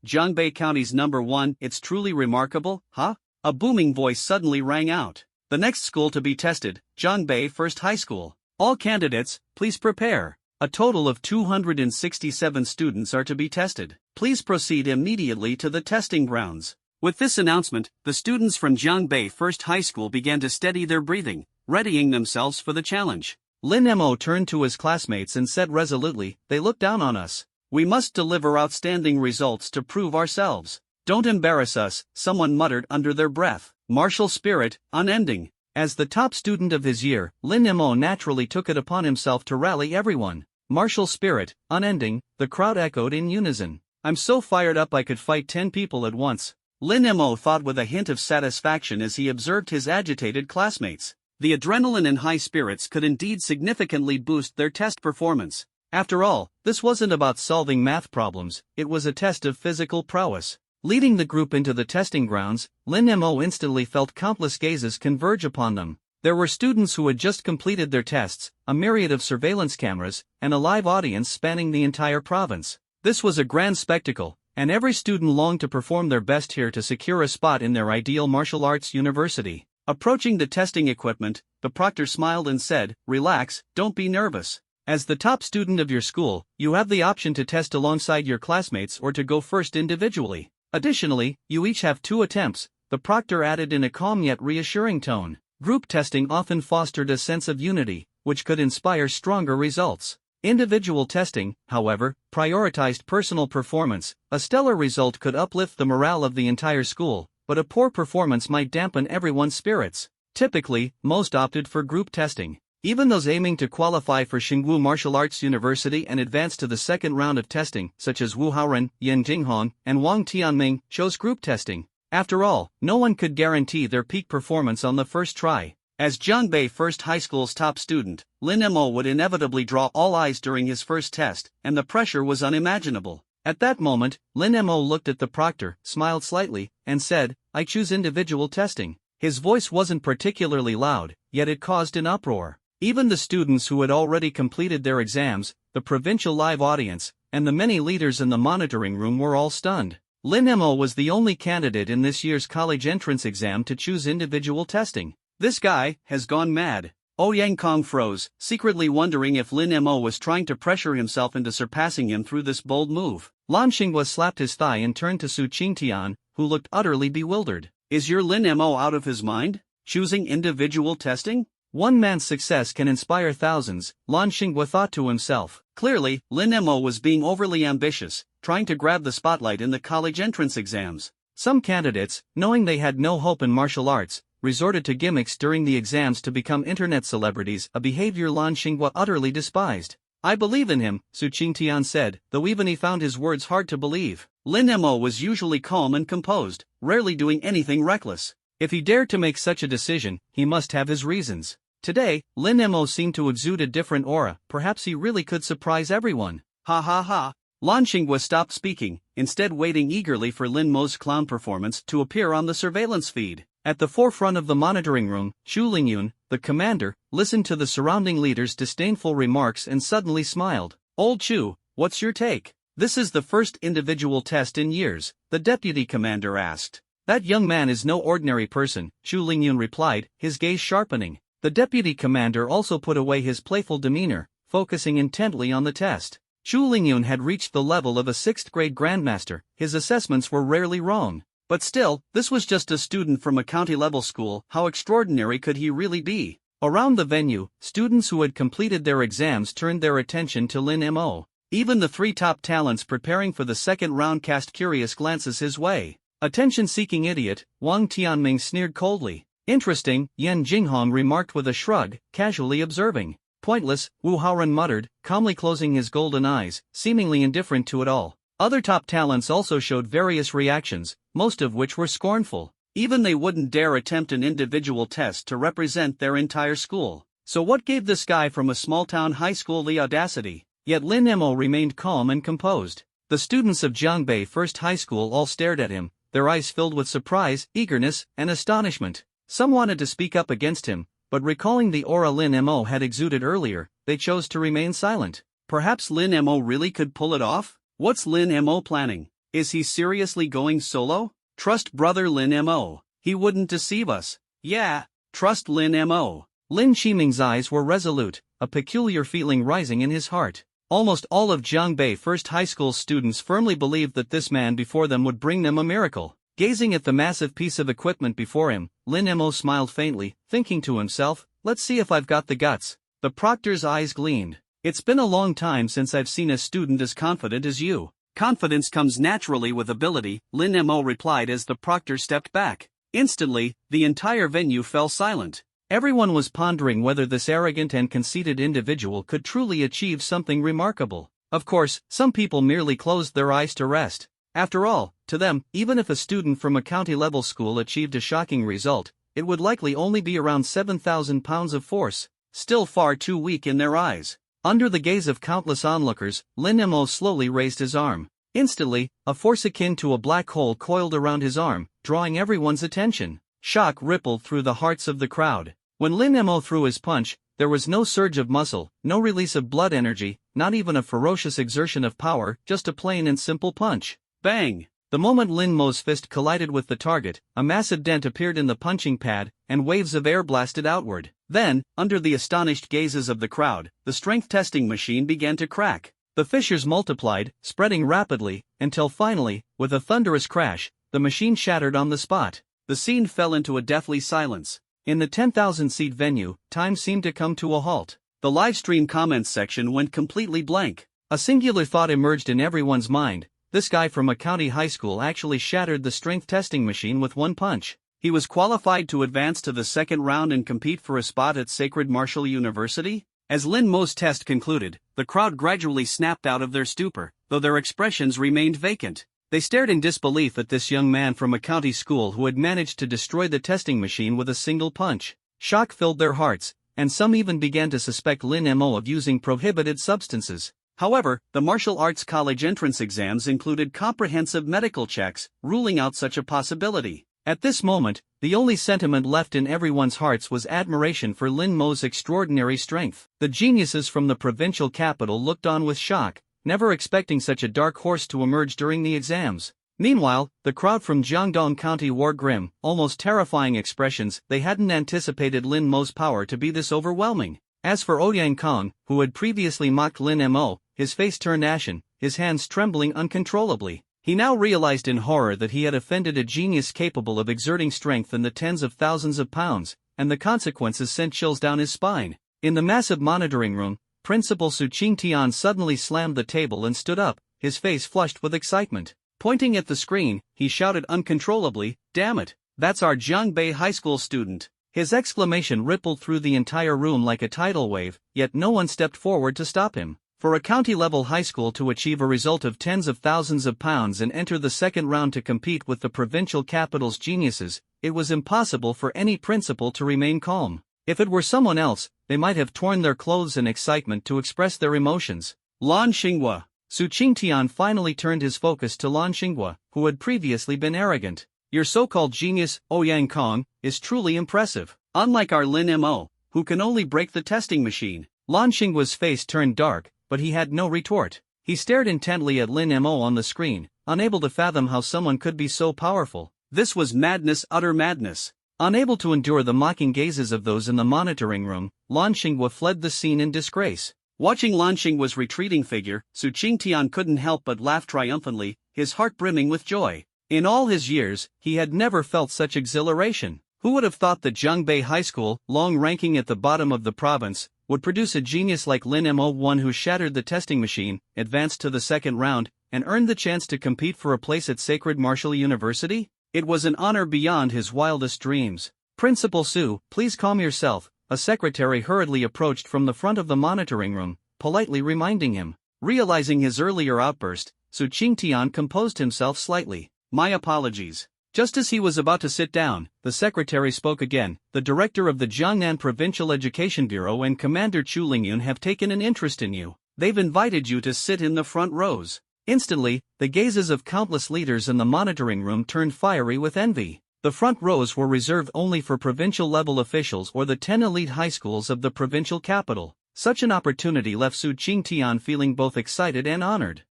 Jiangbei County's number 1, it's truly remarkable, huh? A booming voice suddenly rang out. The next school to be tested, Jiangbei First High School. All candidates, please prepare. A total of 267 students are to be tested. Please proceed immediately to the testing grounds. With this announcement, the students from Jiangbei First High School began to steady their breathing, readying themselves for the challenge. Lin Mo turned to his classmates and said resolutely, they look down on us. We must deliver outstanding results to prove ourselves. Don't embarrass us, someone muttered under their breath. Martial spirit, unending. As the top student of his year, Lin Mo naturally took it upon himself to rally everyone. Martial spirit, unending, the crowd echoed in unison. I'm so fired up I could fight 10 people at once. Lin Mo thought with a hint of satisfaction as he observed his agitated classmates. The adrenaline and high spirits could indeed significantly boost their test performance. After all, this wasn't about solving math problems, it was a test of physical prowess. Leading the group into the testing grounds, Lin Mo instantly felt countless gazes converge upon them. There were students who had just completed their tests, a myriad of surveillance cameras, and a live audience spanning the entire province. This was a grand spectacle, and every student longed to perform their best here to secure a spot in their ideal martial arts university. Approaching the testing equipment, the proctor smiled and said, "Relax, don't be nervous. As the top student of your school, you have the option to test alongside your classmates or to go first individually. Additionally, you each have 2 attempts," the proctor added in a calm yet reassuring tone. Group testing often fostered a sense of unity, which could inspire stronger results. Individual testing, however, prioritized personal performance. A stellar result could uplift the morale of the entire school, but a poor performance might dampen everyone's spirits. Typically, most opted for group testing. Even those aiming to qualify for Xingwu Martial Arts University and advance to the second round of testing, such as Wu Haoren, Yan Jinghong, and Wang Tianming, chose group testing. After all, no one could guarantee their peak performance on the first try. As Jiangbei First High School's top student, Lin Mo would inevitably draw all eyes during his first test, and the pressure was unimaginable. At that moment, Lin Mo looked at the proctor, smiled slightly, and said, "I choose individual testing." His voice wasn't particularly loud, yet it caused an uproar. Even the students who had already completed their exams, the provincial live audience, and the many leaders in the monitoring room were all stunned. Lin Mo was the only candidate in this year's college entrance exam to choose individual testing. This guy has gone mad. Yang Kong froze, secretly wondering if Lin Mo was trying to pressure himself into surpassing him through this bold move. Lan Xinghua slapped his thigh and turned to Su Qingtian, who looked utterly bewildered. Is your Lin Mo out of his mind? Choosing individual testing? One man's success can inspire thousands, Lan Xinghua thought to himself. Clearly, Lin Mo was being overly ambitious, trying to grab the spotlight in the college entrance exams. Some candidates, knowing they had no hope in martial arts, resorted to gimmicks during the exams to become internet celebrities, a behavior Lan Xinghua utterly despised. I believe in him, Su Qingtian said, though even he found his words hard to believe. Lin Mo was usually calm and composed, rarely doing anything reckless. If he dared to make such a decision, he must have his reasons. Today, Lin Mo seemed to exude a different aura. Perhaps he really could surprise everyone. Ha ha ha. Lan Xinghua stopped speaking, instead waiting eagerly for Lin Mo's clown performance to appear on the surveillance feed. At the forefront of the monitoring room, Xu Lingyun, the commander, listened to the surrounding leaders' disdainful remarks and suddenly smiled. Old Chu, what's your take? This is the first individual test in years, the deputy commander asked. That young man is no ordinary person, Xu Lingyun replied, his gaze sharpening. The deputy commander also put away his playful demeanor, focusing intently on the test. Xu Lingyun had reached the level of a 6th-grade grandmaster. His assessments were rarely wrong. But still, this was just a student from a county-level school. How extraordinary could he really be? Around the venue, students who had completed their exams turned their attention to Lin Mo. Even the 3 top talents preparing for the second round cast curious glances his way. Attention-seeking idiot, Wang Tianming sneered coldly. Interesting, Yan Jinghong remarked with a shrug, casually observing. Pointless, Wu Haoren muttered, calmly closing his golden eyes, seemingly indifferent to it all. Other top talents also showed various reactions, most of which were scornful. Even they wouldn't dare attempt an individual test to represent their entire school. So what gave this guy from a small-town high school the audacity? Yet Lin Mo remained calm and composed. The students of Jiangbei First High School all stared at him, their eyes filled with surprise, eagerness, and astonishment. Some wanted to speak up against him, but recalling the aura Lin Mo had exuded earlier, they chose to remain silent. Perhaps Lin Mo really could pull it off? What's Lin Mo planning? Is he seriously going solo? Trust brother Lin Mo. He wouldn't deceive us. Yeah, trust Lin Mo. Lin Qiming's eyes were resolute, a peculiar feeling rising in his heart. Almost all of Jiangbei First High School students firmly believed that this man before them would bring them a miracle. Gazing at the massive piece of equipment before him, Lin Mo smiled faintly, thinking to himself, let's see if I've got the guts. The proctor's eyes gleamed. It's been a long time since I've seen a student as confident as you. Confidence comes naturally with ability, Lin Mo replied as the proctor stepped back. Instantly, the entire venue fell silent. Everyone was pondering whether this arrogant and conceited individual could truly achieve something remarkable. Of course, some people merely closed their eyes to rest. After all, to them, even if a student from a county-level school achieved a shocking result, it would likely only be around 7,000 pounds of force, still far too weak in their eyes. Under the gaze of countless onlookers, Lin Mo slowly raised his arm. Instantly, a force akin to a black hole coiled around his arm, drawing everyone's attention. Shock rippled through the hearts of the crowd. When Lin Mo threw his punch, there was no surge of muscle, no release of blood energy, not even a ferocious exertion of power, just a plain and simple punch. Bang! The moment Lin Mo's fist collided with the target, a massive dent appeared in the punching pad, and waves of air blasted outward. Then, under the astonished gazes of the crowd, the strength testing machine began to crack. The fissures multiplied, spreading rapidly, until finally, with a thunderous crash, the machine shattered on the spot. The scene fell into a deathly silence. In the 10,000-seat venue, time seemed to come to a halt. The livestream comments section went completely blank. A singular thought emerged in everyone's mind. This guy from a county high school actually shattered the strength testing machine with one punch. He was qualified to advance to the second round and compete for a spot at Sacred Martial University? As Lin Mo's test concluded, the crowd gradually snapped out of their stupor, though their expressions remained vacant. They stared in disbelief at this young man from a county school who had managed to destroy the testing machine with a single punch. Shock filled their hearts, and some even began to suspect Lin Mo of using prohibited substances. However, the martial arts college entrance exams included comprehensive medical checks, ruling out such a possibility. At this moment, the only sentiment left in everyone's hearts was admiration for Lin Mo's extraordinary strength. The geniuses from the provincial capital looked on with shock, never expecting such a dark horse to emerge during the exams. Meanwhile, the crowd from Jiangdong County wore grim, almost terrifying expressions. They hadn't anticipated Lin Mo's power to be this overwhelming. As for Ouyang Kong, who had previously mocked Lin Mo, his face turned ashen, his hands trembling uncontrollably. He now realized in horror that he had offended a genius capable of exerting strength in the tens of thousands of pounds, and the consequences sent chills down his spine. In the massive monitoring room, Principal Su Qingtian suddenly slammed the table and stood up, his face flushed with excitement. Pointing at the screen, he shouted uncontrollably, "Damn it, that's our Jiangbei High School student." His exclamation rippled through the entire room like a tidal wave, yet no one stepped forward to stop him. For a county-level high school to achieve a result of tens of thousands of pounds and enter the second round to compete with the provincial capital's geniuses, it was impossible for any principal to remain calm. If it were someone else, they might have torn their clothes in excitement to express their emotions. Lan Xinghua. Su Qingtian finally turned his focus to Lan Xinghua, who had previously been arrogant. Your so-called genius, Ouyang Kong, is truly impressive. Unlike our Lin Mo, who can only break the testing machine. Lan Xinghua's face turned dark, but he had no retort. He stared intently at Lin Mo on the screen, unable to fathom how someone could be so powerful. This was madness, utter madness. Unable to endure the mocking gazes of those in the monitoring room, Lan Xinghua fled the scene in disgrace. Watching Lan Xinghua's retreating figure, Su Qingtian couldn't help but laugh triumphantly, his heart brimming with joy. In all his years, he had never felt such exhilaration. Who would have thought that Jiangbei High School, long ranking at the bottom of the province, would produce a genius like Lin Mo, one who shattered the testing machine, advanced to the second round, and earned the chance to compete for a place at Sacred Martial University? It was an honor beyond his wildest dreams. Principal Su, please calm yourself, a secretary hurriedly approached from the front of the monitoring room, politely reminding him. Realizing his earlier outburst, Su Qingtian composed himself slightly. My apologies. Just as he was about to sit down, the secretary spoke again. The director of the Jiangnan Provincial Education Bureau and Commander Chu Lingyun have taken an interest in you. They've invited you to sit in the front rows. Instantly, the gazes of countless leaders in the monitoring room turned fiery with envy. The front rows were reserved only for provincial-level officials or the 10 elite high schools of the provincial capital. Such an opportunity left Su Qingtian feeling both excited and honored.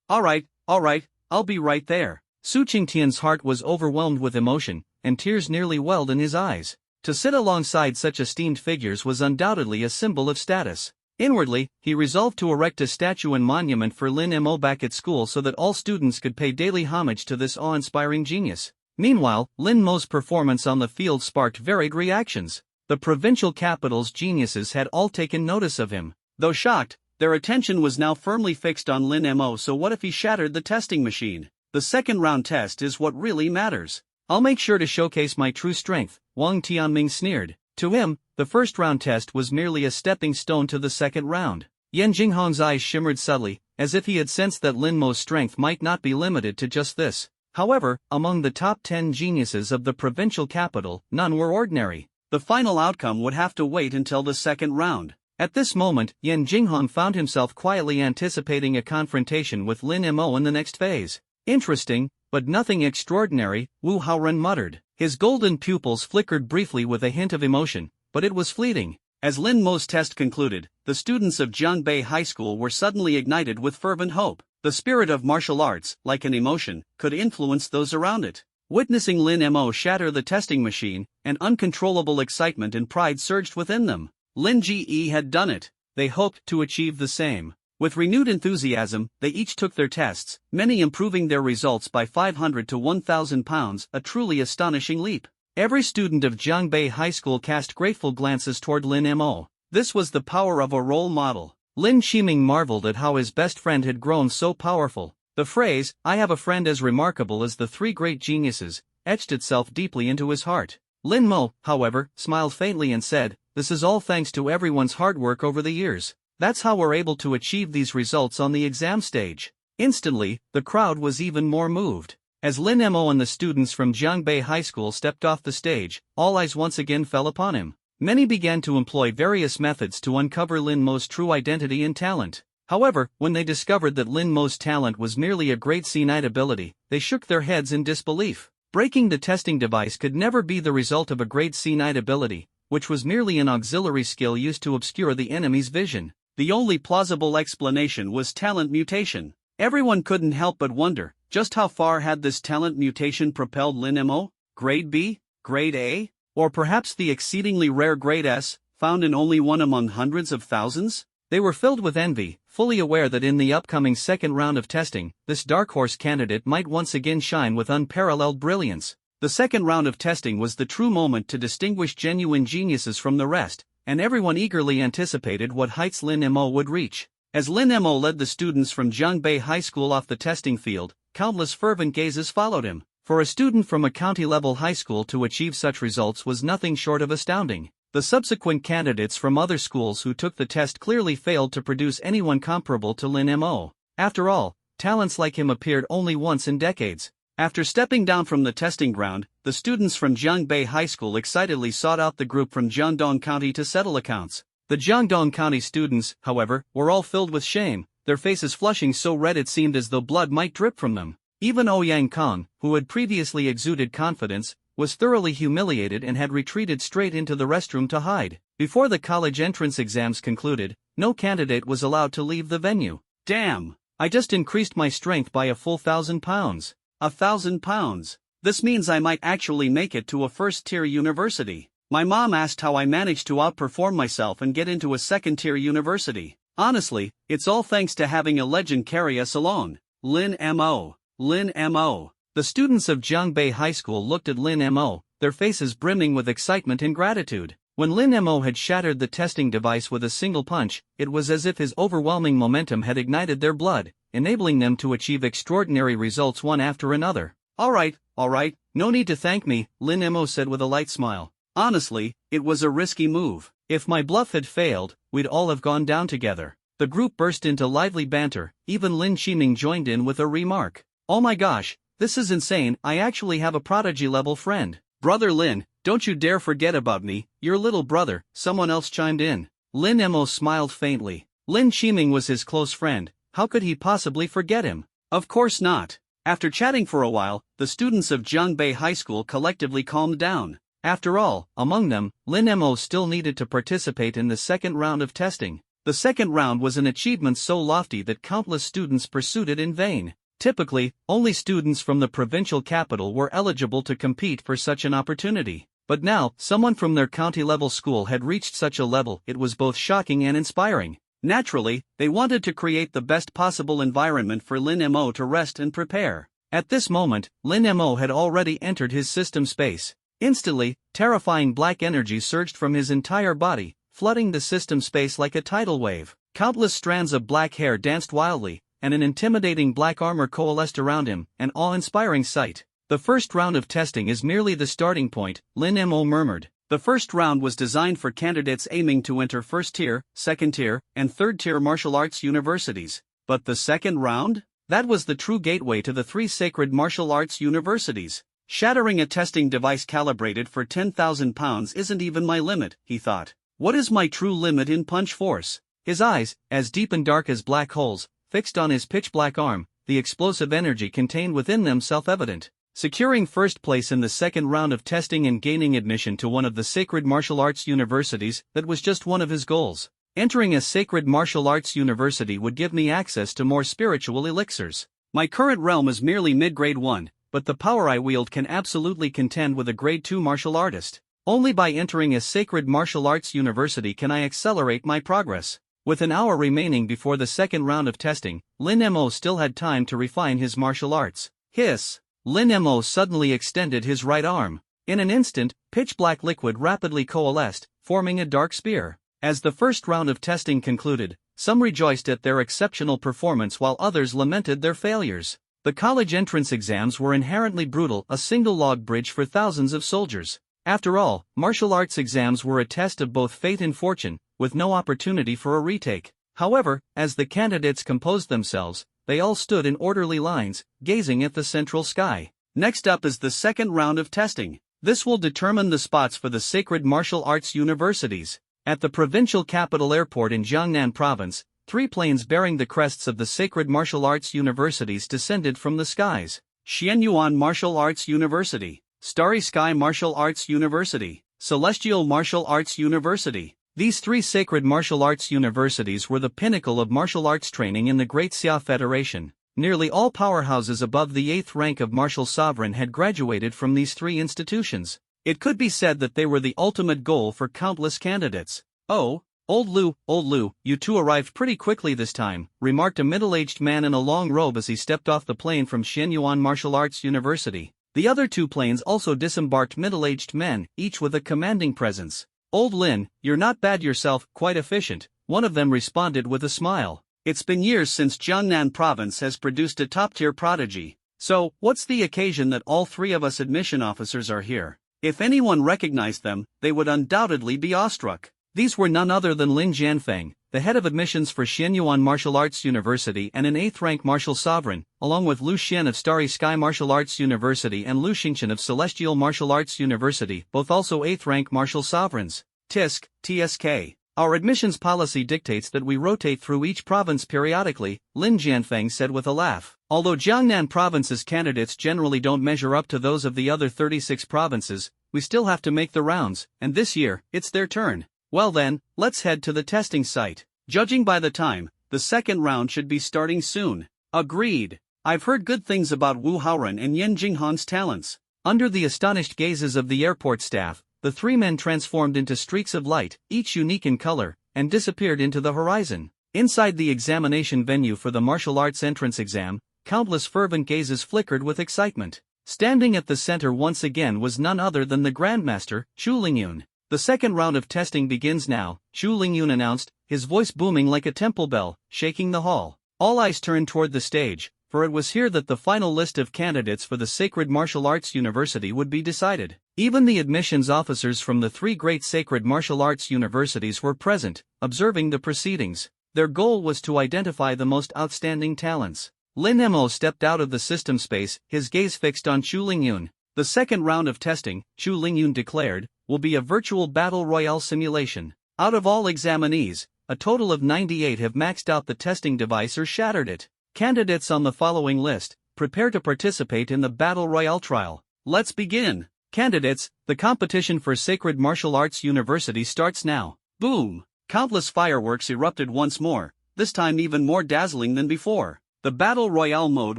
All right, I'll be right there. Su Qingtian's heart was overwhelmed with emotion, and tears nearly welled in his eyes. To sit alongside such esteemed figures was undoubtedly a symbol of status. Inwardly, he resolved to erect a statue and monument for Lin Mo back at school so that all students could pay daily homage to this awe-inspiring genius. Meanwhile, Lin Mo's performance on the field sparked varied reactions. The provincial capital's geniuses had all taken notice of him. Though shocked, their attention was now firmly fixed on Lin Mo. So what if he shattered the testing machine? The second round test is what really matters. I'll make sure to showcase my true strength, Wang Tianming sneered. To him, the first round test was merely a stepping stone to the second round. Yan Jinghong's eyes shimmered subtly, as if he had sensed that Lin Mo's strength might not be limited to just this. However, among the top 10 geniuses of the provincial capital, none were ordinary. The final outcome would have to wait until the second round. At this moment, Yan Jinghong found himself quietly anticipating a confrontation with Lin Mo in the next phase. Interesting, but nothing extraordinary, Wu Haoren muttered. His golden pupils flickered briefly with a hint of emotion, but it was fleeting. As Lin Mo's test concluded, the students of Jiangbei High School were suddenly ignited with fervent hope. The spirit of martial arts, like an emotion, could influence those around it. Witnessing Lin Mo shatter the testing machine, an uncontrollable excitement and pride surged within them. Lin Ge had done it. They hoped to achieve the same. With renewed enthusiasm, they each took their tests, many improving their results by 500 to 1,000 pounds, a truly astonishing leap. Every student of Jiangbei High School cast grateful glances toward Lin Mo. This was the power of a role model. Lin Qiming marveled at how his best friend had grown so powerful. The phrase, "I have a friend as remarkable as the three great geniuses," etched itself deeply into his heart. Lin Mo, however, smiled faintly and said, "This is all thanks to everyone's hard work over the years. That's how we're able to achieve these results on the exam stage." Instantly, the crowd was even more moved. As Lin Mo and the students from Jiangbei High School stepped off the stage, all eyes once again fell upon him. Many began to employ various methods to uncover Lin Mo's true identity and talent. However, when they discovered that Lin Mo's talent was merely a great C-night ability, they shook their heads in disbelief. Breaking the testing device could never be the result of a grade C night ability, which was merely an auxiliary skill used to obscure the enemy's vision. The only plausible explanation was talent mutation. Everyone couldn't help but wonder, just how far had this talent mutation propelled Lin Mo? Grade B? Grade A? Or perhaps the exceedingly rare grade S, found in only one among hundreds of thousands? They were filled with envy, fully aware that in the upcoming second round of testing, this dark horse candidate might once again shine with unparalleled brilliance. The second round of testing was the true moment to distinguish genuine geniuses from the rest, and everyone eagerly anticipated what heights Lin Mo would reach. As Lin Mo led the students from Jiangbei High School off the testing field, countless fervent gazes followed him. For a student from a county-level high school to achieve such results was nothing short of astounding. The subsequent candidates from other schools who took the test clearly failed to produce anyone comparable to Lin Mo. After all, talents like him appeared only once in decades. After stepping down from the testing ground, the students from Jiangbei High School excitedly sought out the group from Jiangdong County to settle accounts. The Jiangdong County students, however, were all filled with shame, their faces flushing so red it seemed as though blood might drip from them. Even Ouyang Kong, who had previously exuded confidence, was thoroughly humiliated and had retreated straight into the restroom to hide. Before the college entrance exams concluded, no candidate was allowed to leave the venue. Damn! I just increased my strength by a full 1,000 pounds. 1,000 pounds. This means I might actually make it to a first-tier university. My mom asked how I managed to outperform myself and get into a second-tier university. Honestly, it's all thanks to having a legend carry us along. Lin Mo. Lin Mo. The students of Jiangbei High School looked at Lin Mo, their faces brimming with excitement and gratitude. When Lin Mo had shattered the testing device with a single punch, it was as if his overwhelming momentum had ignited their blood, enabling them to achieve extraordinary results one after another. All right, no need to thank me, Lin Mo said with a light smile. Honestly, it was a risky move. If my bluff had failed, we'd all have gone down together. The group burst into lively banter, even Lin Qiming joined in with a remark. Oh my gosh, this is insane, I actually have a prodigy-level friend. Brother Lin, don't you dare forget about me, your little brother, someone else chimed in. Lin Mo smiled faintly. Lin Qiming was his close friend, how could he possibly forget him? Of course not. After chatting for a while, the students of Jiangbei High School collectively calmed down. After all, among them, Lin Mo still needed to participate in the second round of testing. The second round was an achievement so lofty that countless students pursued it in vain. Typically, only students from the provincial capital were eligible to compete for such an opportunity. But now, someone from their county-level school had reached such a level it was both shocking and inspiring. Naturally, they wanted to create the best possible environment for Lin Mo to rest and prepare. At this moment, Lin Mo had already entered his system space. Instantly, terrifying black energy surged from his entire body, flooding the system space like a tidal wave. Countless strands of black hair danced wildly, and an intimidating black armor coalesced around him, an awe-inspiring sight. The first round of testing is merely the starting point, Lin Mo murmured. The first round was designed for candidates aiming to enter first-tier, second-tier, and third-tier martial arts universities. But the second round? That was the true gateway to the 3 sacred martial arts universities. Shattering a testing device calibrated for 10,000 pounds isn't even my limit, he thought. What is my true limit in punch force? His eyes, as deep and dark as black holes, fixed on his pitch-black arm, the explosive energy contained within them self-evident. Securing first place in the second round of testing and gaining admission to one of the sacred martial arts universities, that was just one of his goals. Entering a sacred martial arts university would give me access to more spiritual elixirs. My current realm is merely mid-grade 1, but the power I wield can absolutely contend with a grade 2 martial artist. Only by entering a sacred martial arts university can I accelerate my progress. With an hour remaining before the second round of testing, Lin Mo still had time to refine his martial arts. Hiss! Lin Mo suddenly extended his right arm. In an instant, pitch-black liquid rapidly coalesced, forming a dark spear. As the first round of testing concluded, some rejoiced at their exceptional performance while others lamented their failures. The college entrance exams were inherently brutal, a single log bridge for thousands of soldiers. After all, martial arts exams were a test of both fate and fortune, with no opportunity for a retake. However, as the candidates composed themselves, they all stood in orderly lines, gazing at the central sky. Next up is the second round of testing. This will determine the spots for the sacred martial arts universities. At the provincial capital airport in Jiangnan province, 3 planes bearing the crests of the sacred martial arts universities descended from the skies. Xianyuan Martial Arts University, Starry Sky Martial Arts University, Celestial Martial Arts University. These three sacred martial arts universities were the pinnacle of martial arts training in the Great Xia Federation. Nearly all powerhouses above the 8th rank of martial sovereign had graduated from these three institutions. It could be said that they were the ultimate goal for countless candidates. "Oh, old Lu, you two arrived pretty quickly this time," remarked a middle-aged man in a long robe as he stepped off the plane from Xianyuan Martial Arts University. The other two planes also disembarked middle-aged men, each with a commanding presence. "Old Lin, you're not bad yourself, quite efficient," one of them responded with a smile. "It's been years since Jiangnan province has produced a top-tier prodigy. So, what's the occasion that all three of us admission officers are here?" If anyone recognized them, they would undoubtedly be awestruck. These were none other than Lin Jianfeng, the head of admissions for Xianyuan Martial Arts University and an 8th-rank martial sovereign, along with Lu Xian of Starry Sky Martial Arts University and Lu Xingqian of Celestial Martial Arts University, both also 8th-rank martial sovereigns. TSK. Our admissions policy dictates that we rotate through each province periodically, Lin Jianfeng said with a laugh. Although Jiangnan province's candidates generally don't measure up to those of the other 36 provinces, we still have to make the rounds, and this year, it's their turn. Well then, let's head to the testing site. Judging by the time, the second round should be starting soon. Agreed. I've heard good things about Wu Haoren and Yan Jinghan's talents. Under the astonished gazes of the airport staff, the three men transformed into streaks of light, each unique in color, and disappeared into the horizon. Inside the examination venue for the martial arts entrance exam, countless fervent gazes flickered with excitement. Standing at the center once again was none other than the Grandmaster, Chu Lingyun. "The second round of testing begins now," Chu Lingyun announced, his voice booming like a temple bell, shaking the hall. All eyes turned toward the stage, for it was here that the final list of candidates for the Sacred Martial Arts University would be decided. Even the admissions officers from the three great sacred martial arts universities were present, observing the proceedings. Their goal was to identify the most outstanding talents. Lin Mo stepped out of the system space, his gaze fixed on Chu Lingyun. "The second round of testing," Chu Lingyun declared, "will be a virtual battle royale simulation. Out of all examinees, a total of 98 have maxed out the testing device or shattered it. Candidates on the following list, prepare to participate in the battle royale trial. Let's begin. Candidates, the competition for Sacred Martial Arts University starts now." Boom! Countless fireworks erupted once more, this time even more dazzling than before. The battle royale mode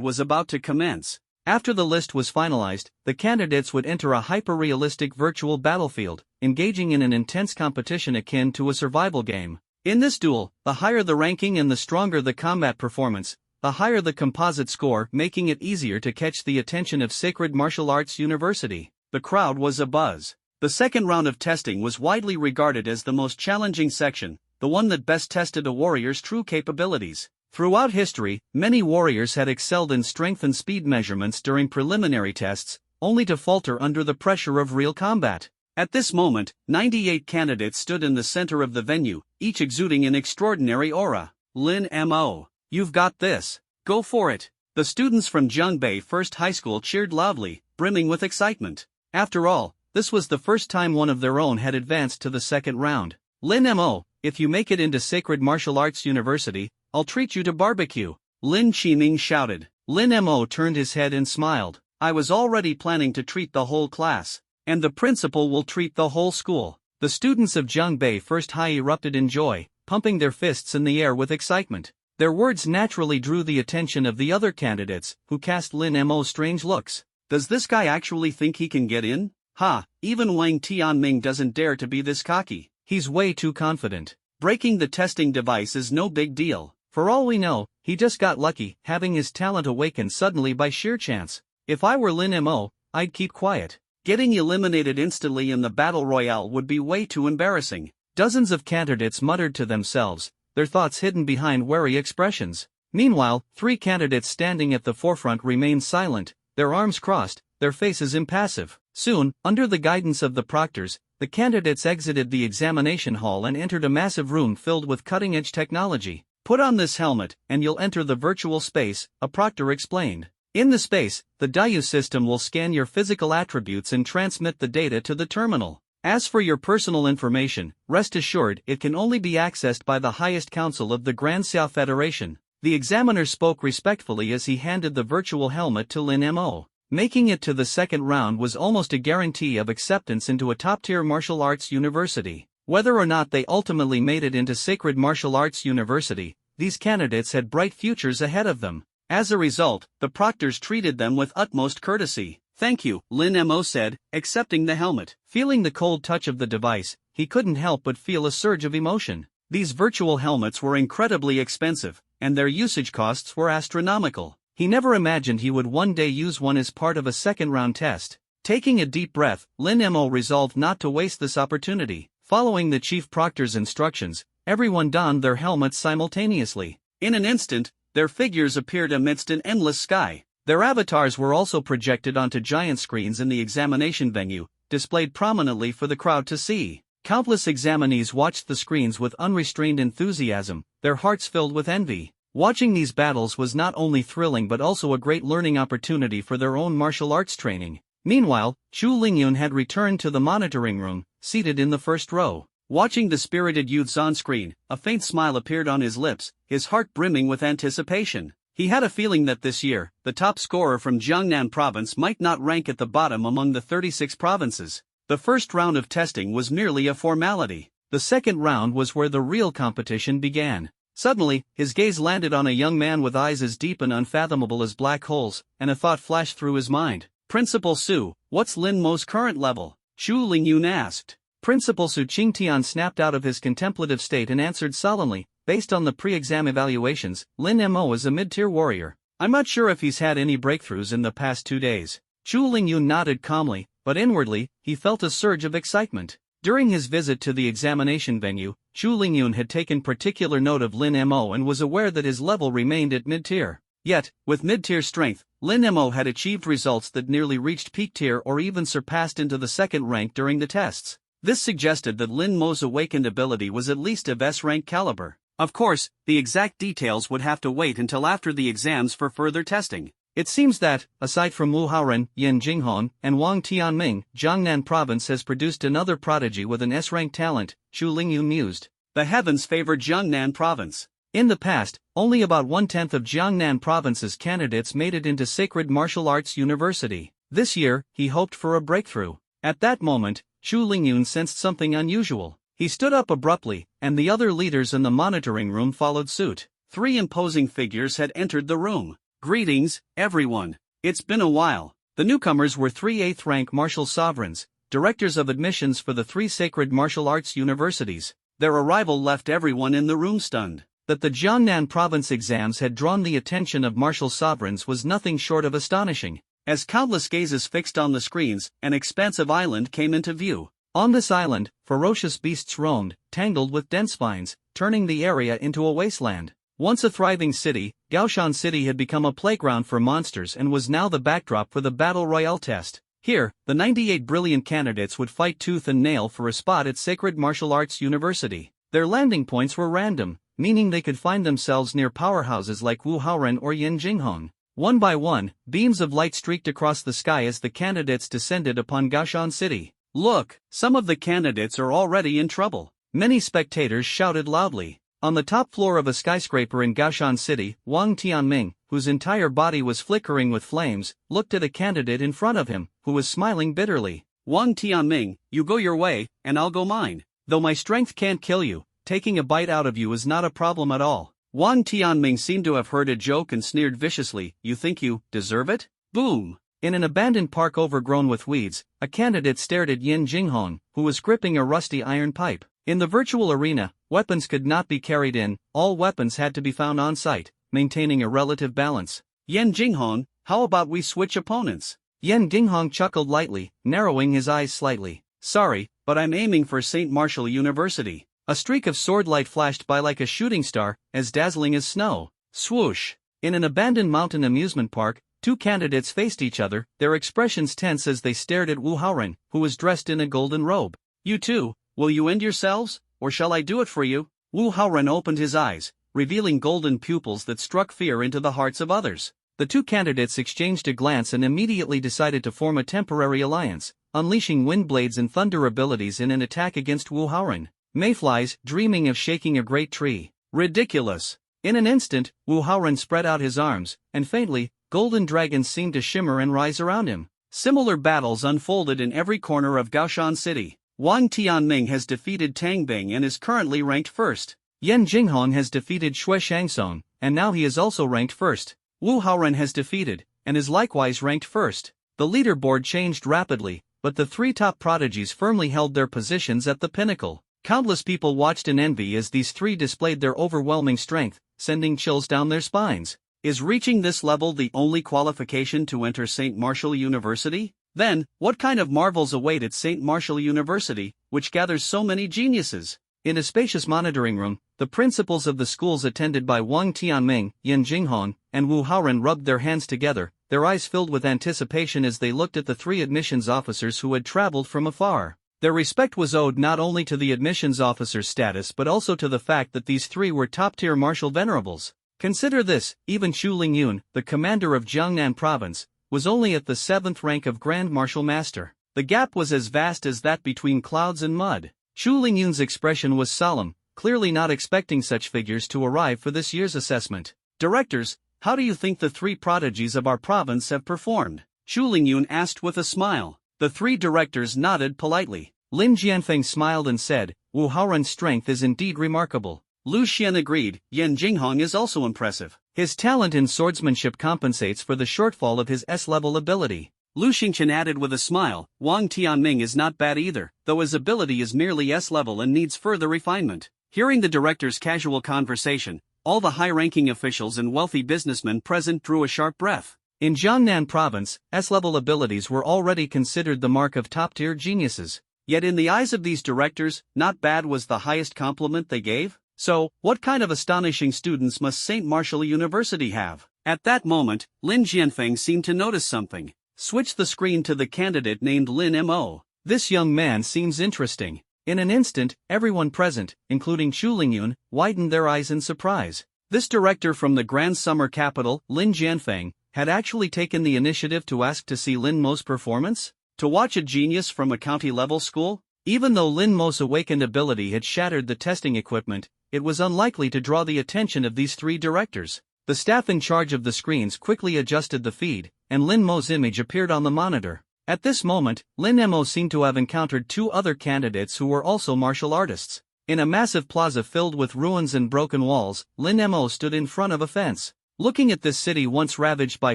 was about to commence. After the list was finalized, the candidates would enter a hyper-realistic virtual battlefield, engaging in an intense competition akin to a survival game. In this duel, the higher the ranking and the stronger the combat performance, the higher the composite score, making it easier to catch the attention of Sacred Martial Arts University. The crowd was abuzz. The second round of testing was widely regarded as the most challenging section, the one that best tested a warrior's true capabilities. Throughout history, many warriors had excelled in strength and speed measurements during preliminary tests, only to falter under the pressure of real combat. At this moment, 98 candidates stood in the center of the venue, each exuding an extraordinary aura. "Lin Mo, you've got this. Go for it." The students from Zhongbei First High School cheered loudly, brimming with excitement. After all, this was the first time one of their own had advanced to the second round. "Lin Mo, if you make it into Sacred Martial Arts University, I'll treat you to barbecue," Lin Qining shouted. Lin Mo turned his head and smiled. "I was already planning to treat the whole class. And the principal will treat the whole school." The students of Zhongbei First High erupted in joy, pumping their fists in the air with excitement. Their words naturally drew the attention of the other candidates, who cast Lin Mo strange looks. Does this guy actually think he can get in? Ha, even Wang Tianming doesn't dare to be this cocky. He's way too confident. Breaking the testing device is no big deal. For all we know, he just got lucky, having his talent awakened suddenly by sheer chance. If I were Lin Mo, I'd keep quiet. Getting eliminated instantly in the battle royale would be way too embarrassing. Dozens of candidates muttered to themselves, their thoughts hidden behind wary expressions. Meanwhile, three candidates standing at the forefront remained silent, their arms crossed, their faces impassive. Soon, under the guidance of the proctors, the candidates exited the examination hall and entered a massive room filled with cutting-edge technology. "Put on this helmet, and you'll enter the virtual space," a proctor explained. "In the space, the Diu system will scan your physical attributes and transmit the data to the terminal. As for your personal information, rest assured it can only be accessed by the highest council of the Grand Xia Federation." The examiner spoke respectfully as he handed the virtual helmet to Lin Mo. Making it to the second round was almost a guarantee of acceptance into a top-tier martial arts university. Whether or not they ultimately made it into Sacred Martial Arts University, these candidates had bright futures ahead of them. As a result, the proctors treated them with utmost courtesy. "Thank you," Lin Mo said, accepting the helmet. Feeling the cold touch of the device, he couldn't help but feel a surge of emotion. These virtual helmets were incredibly expensive, and their usage costs were astronomical. He never imagined he would one day use one as part of a second-round test. Taking a deep breath, Lin Mo resolved not to waste this opportunity. Following the chief proctor's instructions, everyone donned their helmets simultaneously. In an instant, their figures appeared amidst an endless sky. Their avatars were also projected onto giant screens in the examination venue, displayed prominently for the crowd to see. Countless examinees watched the screens with unrestrained enthusiasm, their hearts filled with envy. Watching these battles was not only thrilling but also a great learning opportunity for their own martial arts training. Meanwhile, Chu Lingyun had returned to the monitoring room, seated in the first row. Watching the spirited youths on screen, a faint smile appeared on his lips, his heart brimming with anticipation. He had a feeling that this year, the top scorer from Jiangnan province might not rank at the bottom among the 36 provinces. The first round of testing was merely a formality. The second round was where the real competition began. Suddenly, his gaze landed on a young man with eyes as deep and unfathomable as black holes, and a thought flashed through his mind. "Principal Su, what's Lin Mo's current level?" Chu Lingyun asked. Principal Su Qingtian snapped out of his contemplative state and answered solemnly, "Based on the pre-exam evaluations, Lin Mo is a mid-tier warrior. I'm not sure if he's had any breakthroughs in the past 2 days." Chu Lingyun nodded calmly, but inwardly, he felt a surge of excitement. During his visit to the examination venue, Chu Lingyun had taken particular note of Lin Mo and was aware that his level remained at mid-tier. Yet, with mid-tier strength, Lin Mo had achieved results that nearly reached peak tier or even surpassed into the second rank during the tests. This suggested that Lin Mo's awakened ability was at least of S-rank caliber. Of course, the exact details would have to wait until after the exams for further testing. It seems that, aside from Wu Haoren, Yin Jinghong, and Wang Tianming, Jiangnan province has produced another prodigy with an S-rank talent, Chu Lingyun mused. The heavens favor Jiangnan province. In the past, only about 1/10 of Jiangnan province's candidates made it into Sacred Martial Arts University. This year, he hoped for a breakthrough. At that moment, Chu Lingyun sensed something unusual. He stood up abruptly, and the other leaders in the monitoring room followed suit. 3 imposing figures had entered the room. "Greetings, everyone. It's been a while." The newcomers were 3 8th-rank martial sovereigns, directors of admissions for the 3 Sacred Martial Arts Universities. Their arrival left everyone in the room stunned. That the Jiangnan province exams had drawn the attention of martial sovereigns was nothing short of astonishing. As countless gazes fixed on the screens, an expansive island came into view. On this island, ferocious beasts roamed, tangled with dense vines, turning the area into a wasteland. Once a thriving city, Gaoshan City had become a playground for monsters and was now the backdrop for the Battle Royale test. Here, the 98 brilliant candidates would fight tooth and nail for a spot at Sacred Martial Arts University. Their landing points were random, meaning they could find themselves near powerhouses like Wu Haoren or Yin Jinghong. One by one, beams of light streaked across the sky as the candidates descended upon Gaoshan City. "Look, some of the candidates are already in trouble," many spectators shouted loudly. On the top floor of a skyscraper in Gaoshan City, Wang Tianming, whose entire body was flickering with flames, looked at a candidate in front of him, who was smiling bitterly. "Wang Tianming, you go your way, and I'll go mine. Though my strength can't kill you, taking a bite out of you is not a problem at all." Wang Tianming seemed to have heard a joke and sneered viciously. "You think you deserve it?" Boom! In an abandoned park overgrown with weeds, a candidate stared at Yin Jinghong, who was gripping a rusty iron pipe. In the virtual arena, weapons could not be carried in, all weapons had to be found on site, maintaining a relative balance. "Yin Jinghong, how about we switch opponents?" Yin Jinghong chuckled lightly, narrowing his eyes slightly. "Sorry, but I'm aiming for St. Martial University." A streak of swordlight flashed by like a shooting star, as dazzling as snow. Swoosh! In an abandoned mountain amusement park, 2 candidates faced each other, their expressions tense as they stared at Wu Haoren, who was dressed in a golden robe. "You two, will you end yourselves, or shall I do it for you?" Wu Haoren opened his eyes, revealing golden pupils that struck fear into the hearts of others. The 2 candidates exchanged a glance and immediately decided to form a temporary alliance, unleashing wind blades and thunder abilities in an attack against Wu Haoren. Mayflies, dreaming of shaking a great tree. Ridiculous! In an instant, Wu Haoren spread out his arms, and faintly, golden dragons seemed to shimmer and rise around him. Similar battles unfolded in every corner of Gaoshan City. Wang Tianming has defeated Tang Bing and is currently ranked first. Yan Jinghong has defeated Shui Shangsong, and now he is also ranked first. Wu Haoren has defeated, and is likewise ranked first. The leaderboard changed rapidly, but the three top prodigies firmly held their positions at the pinnacle. Countless people watched in envy as these three displayed their overwhelming strength, sending chills down their spines. Is reaching this level the only qualification to enter St. Martial University? Then, what kind of marvels await at St. Martial University, which gathers so many geniuses? In a spacious monitoring room, the principals of the schools attended by Wang Tianming, Yan Jinghong, and Wu Haoren rubbed their hands together, their eyes filled with anticipation as they looked at the three admissions officers who had traveled from afar. Their respect was owed not only to the admissions officer's status but also to the fact that these three were top-tier martial venerables. Consider this, even Xu Lingyun, the commander of Jiangnan province, was only at the 7th rank of Grand Martial Master. The gap was as vast as that between clouds and mud. Xu Lingyun's expression was solemn, clearly not expecting such figures to arrive for this year's assessment. Directors, how do you think the three prodigies of our province have performed? Xu Lingyun asked with a smile. The three directors nodded politely. Lin Jianfeng smiled and said, Wu Haoren's strength is indeed remarkable. Lu Xian agreed, Yan Jinghong is also impressive. His talent in swordsmanship compensates for the shortfall of his S-level ability. Lu Xingqian added with a smile, Wang Tianming is not bad either, though his ability is merely S-level and needs further refinement. Hearing the director's casual conversation, all the high-ranking officials and wealthy businessmen present drew a sharp breath. In Jiangnan province, S-level abilities were already considered the mark of top-tier geniuses. Yet in the eyes of these directors, not bad was the highest compliment they gave? So, what kind of astonishing students must St. Martial University have? At that moment, Lin Jianfeng seemed to notice something. Switch the screen to the candidate named Lin Mo. This young man seems interesting. In an instant, everyone present, including Xu Lingyun, widened their eyes in surprise. This director from the Grand Summer capital, Lin Jianfeng, had actually taken the initiative to ask to see Lin Mo's performance? To watch a genius from a county-level school? Even though Lin Mo's awakened ability had shattered the testing equipment, it was unlikely to draw the attention of these three directors. The staff in charge of the screens quickly adjusted the feed, and Lin Mo's image appeared on the monitor. At this moment, Lin Mo seemed to have encountered two other candidates who were also martial artists. In a massive plaza filled with ruins and broken walls, Lin Mo stood in front of a fence. Looking at this city once ravaged by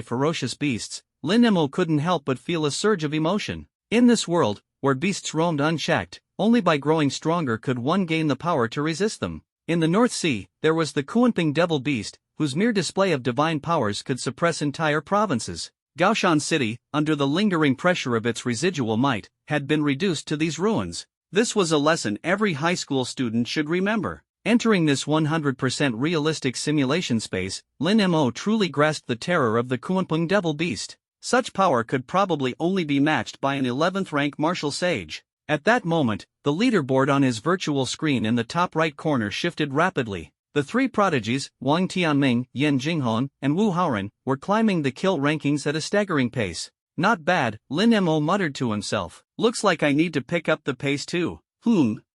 ferocious beasts, Lin Mo couldn't help but feel a surge of emotion. In this world, where beasts roamed unchecked, only by growing stronger could one gain the power to resist them. In the North Sea, there was the Kuanping Devil Beast, whose mere display of divine powers could suppress entire provinces. Gaoshan City, under the lingering pressure of its residual might, had been reduced to these ruins. This was a lesson every high school student should remember. Entering this 100% realistic simulation space, Lin Mo truly grasped the terror of the Kuanping Devil Beast. Such power could probably only be matched by an 11th rank martial sage. At that moment, the leaderboard on his virtual screen in the top right corner shifted rapidly. The three prodigies, Wang Tianming, Yan Jinghong, and Wu Haoren, were climbing the kill rankings at a staggering pace. Not bad, Lin Mo muttered to himself. Looks like I need to pick up the pace too.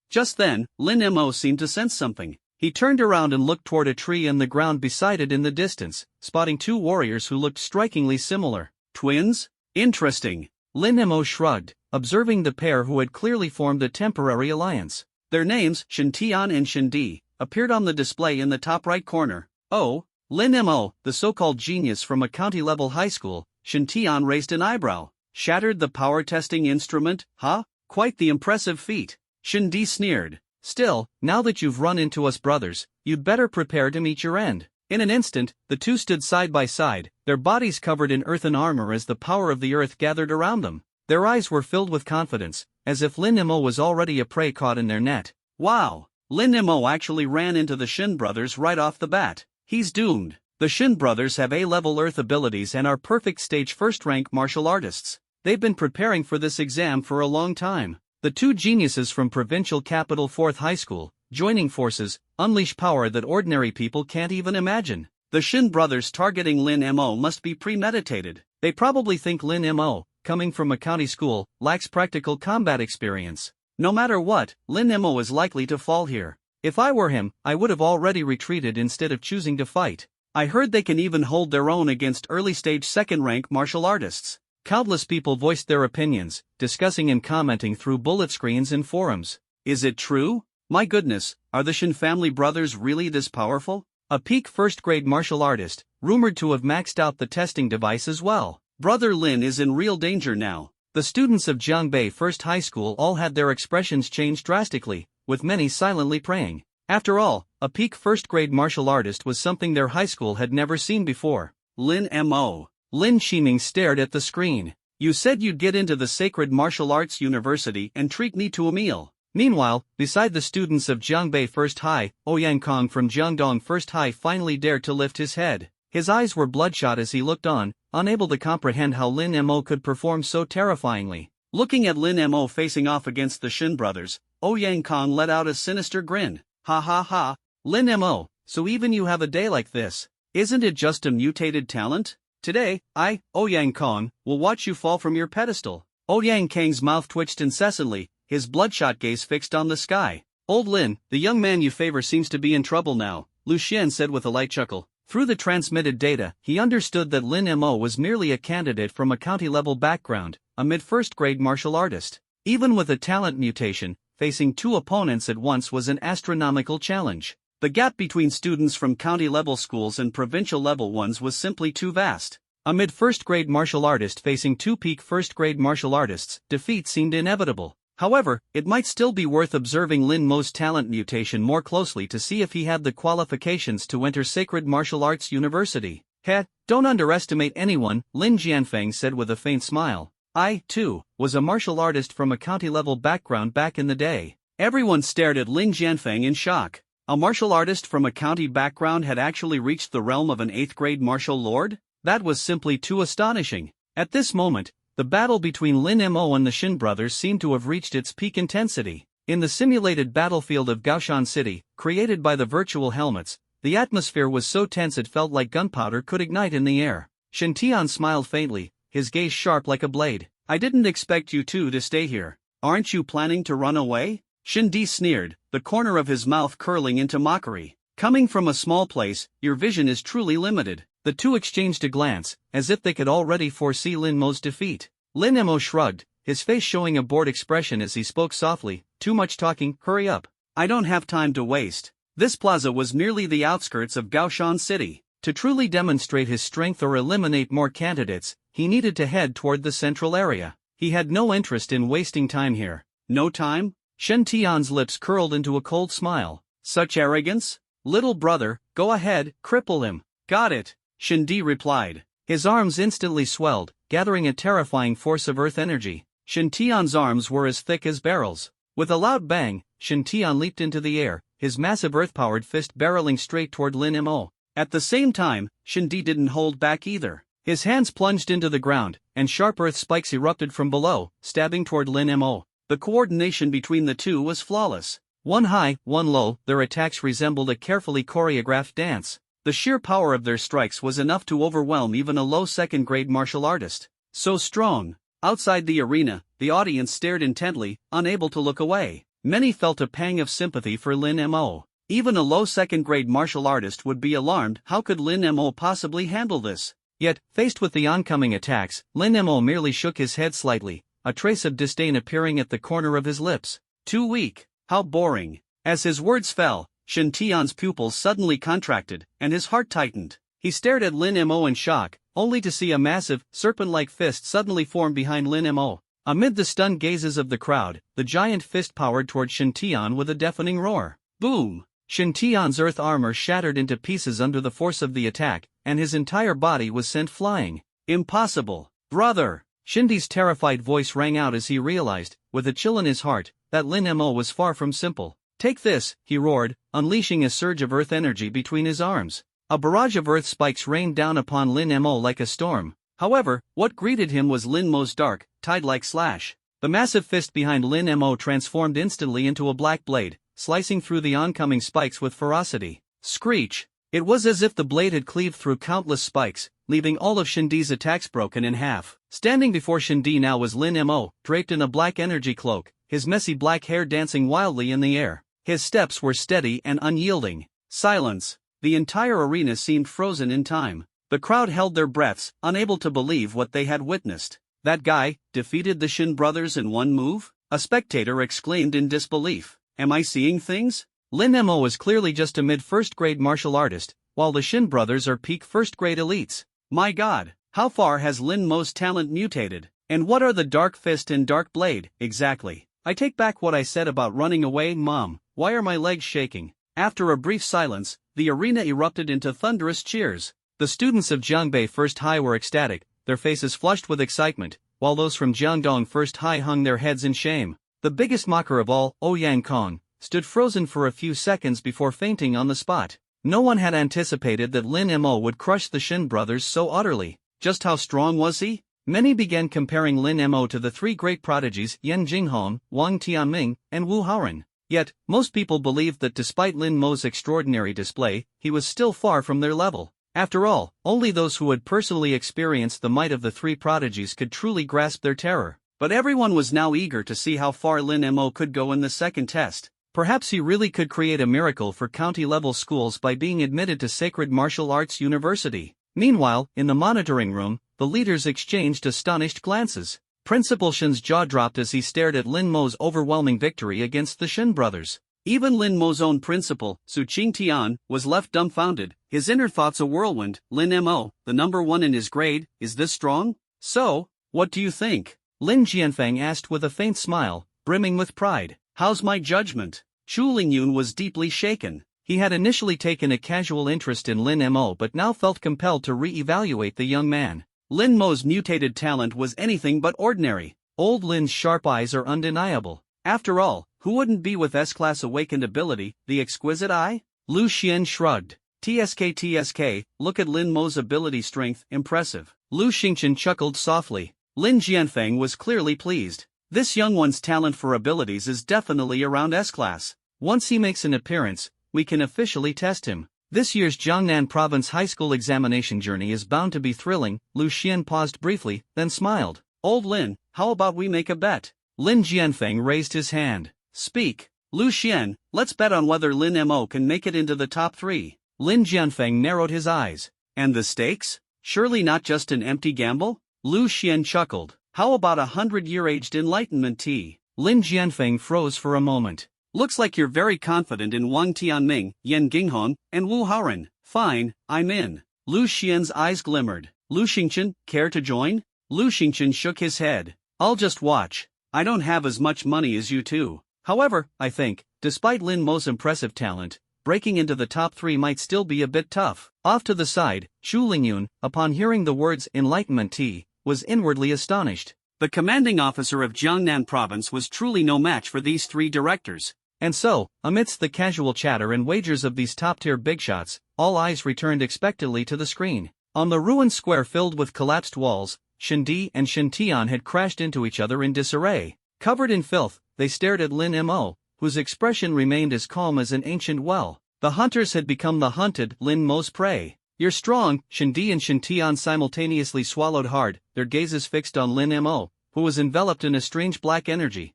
Just then, Lin Mo seemed to sense something. He turned around and looked toward a tree and the ground beside it in the distance, spotting two warriors who looked strikingly similar. Twins? Interesting. Lin Mo shrugged, observing the pair who had clearly formed a temporary alliance. Their names, Shen Tian and Shen Di, appeared on the display in the top right corner. Oh, Lin Mo, the so-called genius from a county-level high school. Shen Tian raised an eyebrow. Shattered the power testing instrument, huh? Quite the impressive feat. Shen Di sneered. Still, now that you've run into us brothers, you'd better prepare to meet your end. In an instant, the two stood side by side, their bodies covered in earthen armor as the power of the earth gathered around them. Their eyes were filled with confidence, as if Lin Mo was already a prey caught in their net. Wow! Lin Mo actually ran into the Shin brothers right off the bat. He's doomed. The Shin brothers have A-level earth abilities and are perfect stage first-rank martial artists. They've been preparing for this exam for a long time. The two geniuses from provincial capital 4th High School, joining forces, unleash power that ordinary people can't even imagine. The Shin brothers targeting Lin Mo must be premeditated. They probably think Lin Mo, coming from a county school, lacks practical combat experience. No matter what, Lin Mo is likely to fall here. If I were him, I would have already retreated instead of choosing to fight. I heard they can even hold their own against early-stage second-rank martial artists. Countless people voiced their opinions, discussing and commenting through bullet screens and forums. Is it true? My goodness, are the Shin family brothers really this powerful? A peak first-grade martial artist, rumored to have maxed out the testing device as well. Brother Lin is in real danger now. The students of Jiangbei First High School all had their expressions changed drastically, with many silently praying. After all, a peak first-grade martial artist was something their high school had never seen before. Lin Mo. Lin Shiming stared at the screen. You said you'd get into the Sacred Martial Arts University and treat me to a meal. Meanwhile, beside the students of Jiangbei First High, Ouyang Kong from Jiangdong First High finally dared to lift his head. His eyes were bloodshot as he looked on, unable to comprehend how Lin Mo could perform so terrifyingly. Looking at Lin Mo facing off against the Shin brothers, Ouyang Kong let out a sinister grin. Ha ha ha, Lin Mo, so even you have a day like this. Isn't it just a mutated talent? Today, I, Ouyang Kong, will watch you fall from your pedestal. Ouyang Kang's mouth twitched incessantly, his bloodshot gaze fixed on the sky. Old Lin, the young man you favor seems to be in trouble now, Lu Xian said with a light chuckle. Through the transmitted data, he understood that Lin Mo was merely a candidate from a county-level background, a mid-first-grade martial artist. Even with a talent mutation, facing two opponents at once was an astronomical challenge. The gap between students from county-level schools and provincial-level ones was simply too vast. A mid-first-grade martial artist facing two peak first-grade martial artists, defeat seemed inevitable. However, it might still be worth observing Lin Mo's talent mutation more closely to see if he had the qualifications to enter Sacred Martial Arts University. Don't underestimate anyone, Lin Jianfeng said with a faint smile. I, too, was a martial artist from a county-level background back in the day. Everyone stared at Lin Jianfeng in shock. A martial artist from a county background had actually reached the realm of an 8th-grade martial lord? That was simply too astonishing. At this moment, the battle between Lin Mo and the Shin brothers seemed to have reached its peak intensity. In the simulated battlefield of Gaoshan City, created by the virtual helmets, the atmosphere was so tense it felt like gunpowder could ignite in the air. Shen Tian smiled faintly, his gaze sharp like a blade. I didn't expect you two to stay here. Aren't you planning to run away? Shin Di sneered, the corner of his mouth curling into mockery. Coming from a small place, your vision is truly limited. The two exchanged a glance, as if they could already foresee Lin Mo's defeat. Lin Mo shrugged, his face showing a bored expression as he spoke softly, too much talking, hurry up. I don't have time to waste. This plaza was merely the outskirts of Gaoshan City. To truly demonstrate his strength or eliminate more candidates, he needed to head toward the central area. He had no interest in wasting time here. No time? Shen Tian's lips curled into a cold smile. Such arrogance? Little brother, go ahead, cripple him. Got it, Shen Di replied. His arms instantly swelled, gathering a terrifying force of earth energy. Shen Tian's arms were as thick as barrels. With a loud bang, Shen Tian leaped into the air, his massive earth-powered fist barreling straight toward Lin Mo. At the same time, Shen Di didn't hold back either. His hands plunged into the ground, and sharp earth spikes erupted from below, stabbing toward Lin Mo. The coordination between the two was flawless. One high, one low, their attacks resembled a carefully choreographed dance. The sheer power of their strikes was enough to overwhelm even a low second-grade martial artist. So strong. Outside the arena, the audience stared intently, unable to look away. Many felt a pang of sympathy for Lin Mo. Even a low second-grade martial artist would be alarmed. How could Lin Mo possibly handle this? Yet, faced with the oncoming attacks, Lin Mo merely shook his head slightly, a trace of disdain appearing at the corner of his lips. Too weak. How boring. As his words fell, Shen Tian's pupils suddenly contracted, and his heart tightened. He stared at Lin Mo in shock, only to see a massive, serpent-like fist suddenly form behind Lin Mo. Amid the stunned gazes of the crowd, the giant fist powered toward Shen Tian with a deafening roar. Boom! Shen Tian's earth armor shattered into pieces under the force of the attack, and his entire body was sent flying. Impossible! Brother! Shindi's terrified voice rang out as he realized, with a chill in his heart, that Lin Mo was far from simple. Take this, he roared, unleashing a surge of earth energy between his arms. A barrage of earth spikes rained down upon Lin Mo like a storm. However, what greeted him was Lin Mo's dark, tide-like slash. The massive fist behind Lin Mo transformed instantly into a black blade, slicing through the oncoming spikes with ferocity. Screech! It was as if the blade had cleaved through countless spikes, leaving all of Shindi's attacks broken in half. Standing before Shindi now was Lin Mo, draped in a black energy cloak, his messy black hair dancing wildly in the air. His steps were steady and unyielding. Silence. The entire arena seemed frozen in time. The crowd held their breaths, unable to believe what they had witnessed. That guy defeated the Shin brothers in one move? A spectator exclaimed in disbelief. Am I seeing things? Lin Mo is clearly just a mid-first grade martial artist, while the Shin brothers are peak first grade elites. My God, how far has Lin Mo's talent mutated? And what are the Dark Fist and Dark Blade, exactly? I take back what I said about running away, Mom. Why are my legs shaking? After a brief silence, the arena erupted into thunderous cheers. The students of Jiangbei First High were ecstatic, their faces flushed with excitement, while those from Jiangdong First High hung their heads in shame. The biggest mocker of all, Ouyang Kong, stood frozen for a few seconds before fainting on the spot. No one had anticipated that Lin Mo would crush the Shin brothers so utterly. Just how strong was he? Many began comparing Lin Mo to the three great prodigies Yan Jinghong, Wang Tianming, and Wu Haoren. Yet, most people believed that despite Lin Mo's extraordinary display, he was still far from their level. After all, only those who had personally experienced the might of the three prodigies could truly grasp their terror. But everyone was now eager to see how far Lin Mo could go in the second test. Perhaps he really could create a miracle for county-level schools by being admitted to Sacred Martial Arts University. Meanwhile, in the monitoring room, the leaders exchanged astonished glances. Principal Shin's jaw dropped as he stared at Lin Mo's overwhelming victory against the Shin brothers. Even Lin Mo's own principal, Su Qingtian, was left dumbfounded, his inner thoughts a whirlwind. Lin Mo, the number one in his grade, is this strong? So, what do you think? Lin Jianfeng asked with a faint smile, brimming with pride. How's my judgment? Chu Lingyun was deeply shaken. He had initially taken a casual interest in Lin Mo but now felt compelled to re-evaluate the young man. Lin Mo's mutated talent was anything but ordinary. Old Lin's sharp eyes are undeniable. After all, who wouldn't be with S-class awakened ability, the exquisite eye? Lu Xian shrugged. TSK, look at Lin Mo's ability strength, impressive. Lu Xingchen chuckled softly. Lin Jianfeng was clearly pleased. This young one's talent for abilities is definitely around S-class. Once he makes an appearance, we can officially test him. This year's Jiangnan Province High School examination journey is bound to be thrilling. Lu Xian paused briefly, then smiled. Old Lin, how about we make a bet? Lin Jianfeng raised his hand. Speak. Lu Xian, let's bet on whether Lin Mo can make it into the top 3. Lin Jianfeng narrowed his eyes. And the stakes? Surely not just an empty gamble? Lu Xian chuckled. How about 100-year-aged enlightenment tea? Lin Jianfeng froze for a moment. Looks like you're very confident in Wang Tianming, Yan Jinghong, and Wu Haoren. Fine, I'm in. Lu Xian's eyes glimmered. Lu Xingchen, care to join? Lu Xingchen shook his head. I'll just watch. I don't have as much money as you two. However, I think, despite Lin Mo's impressive talent, breaking into the top 3 might still be a bit tough. Off to the side, Chu Lingyun, upon hearing the words enlightenment tea, was inwardly astonished. The commanding officer of Jiangnan Province was truly no match for these 3 directors. And so, amidst the casual chatter and wagers of these top-tier big shots, all eyes returned expectantly to the screen. On the ruined square filled with collapsed walls, Shindi and Shintian had crashed into each other in disarray. Covered in filth, they stared at Lin Mo, whose expression remained as calm as an ancient well. The hunters had become the hunted Lin Mo's prey. You're strong, Shindi and Shintian simultaneously swallowed hard, their gazes fixed on Lin Mo, who was enveloped in a strange black energy.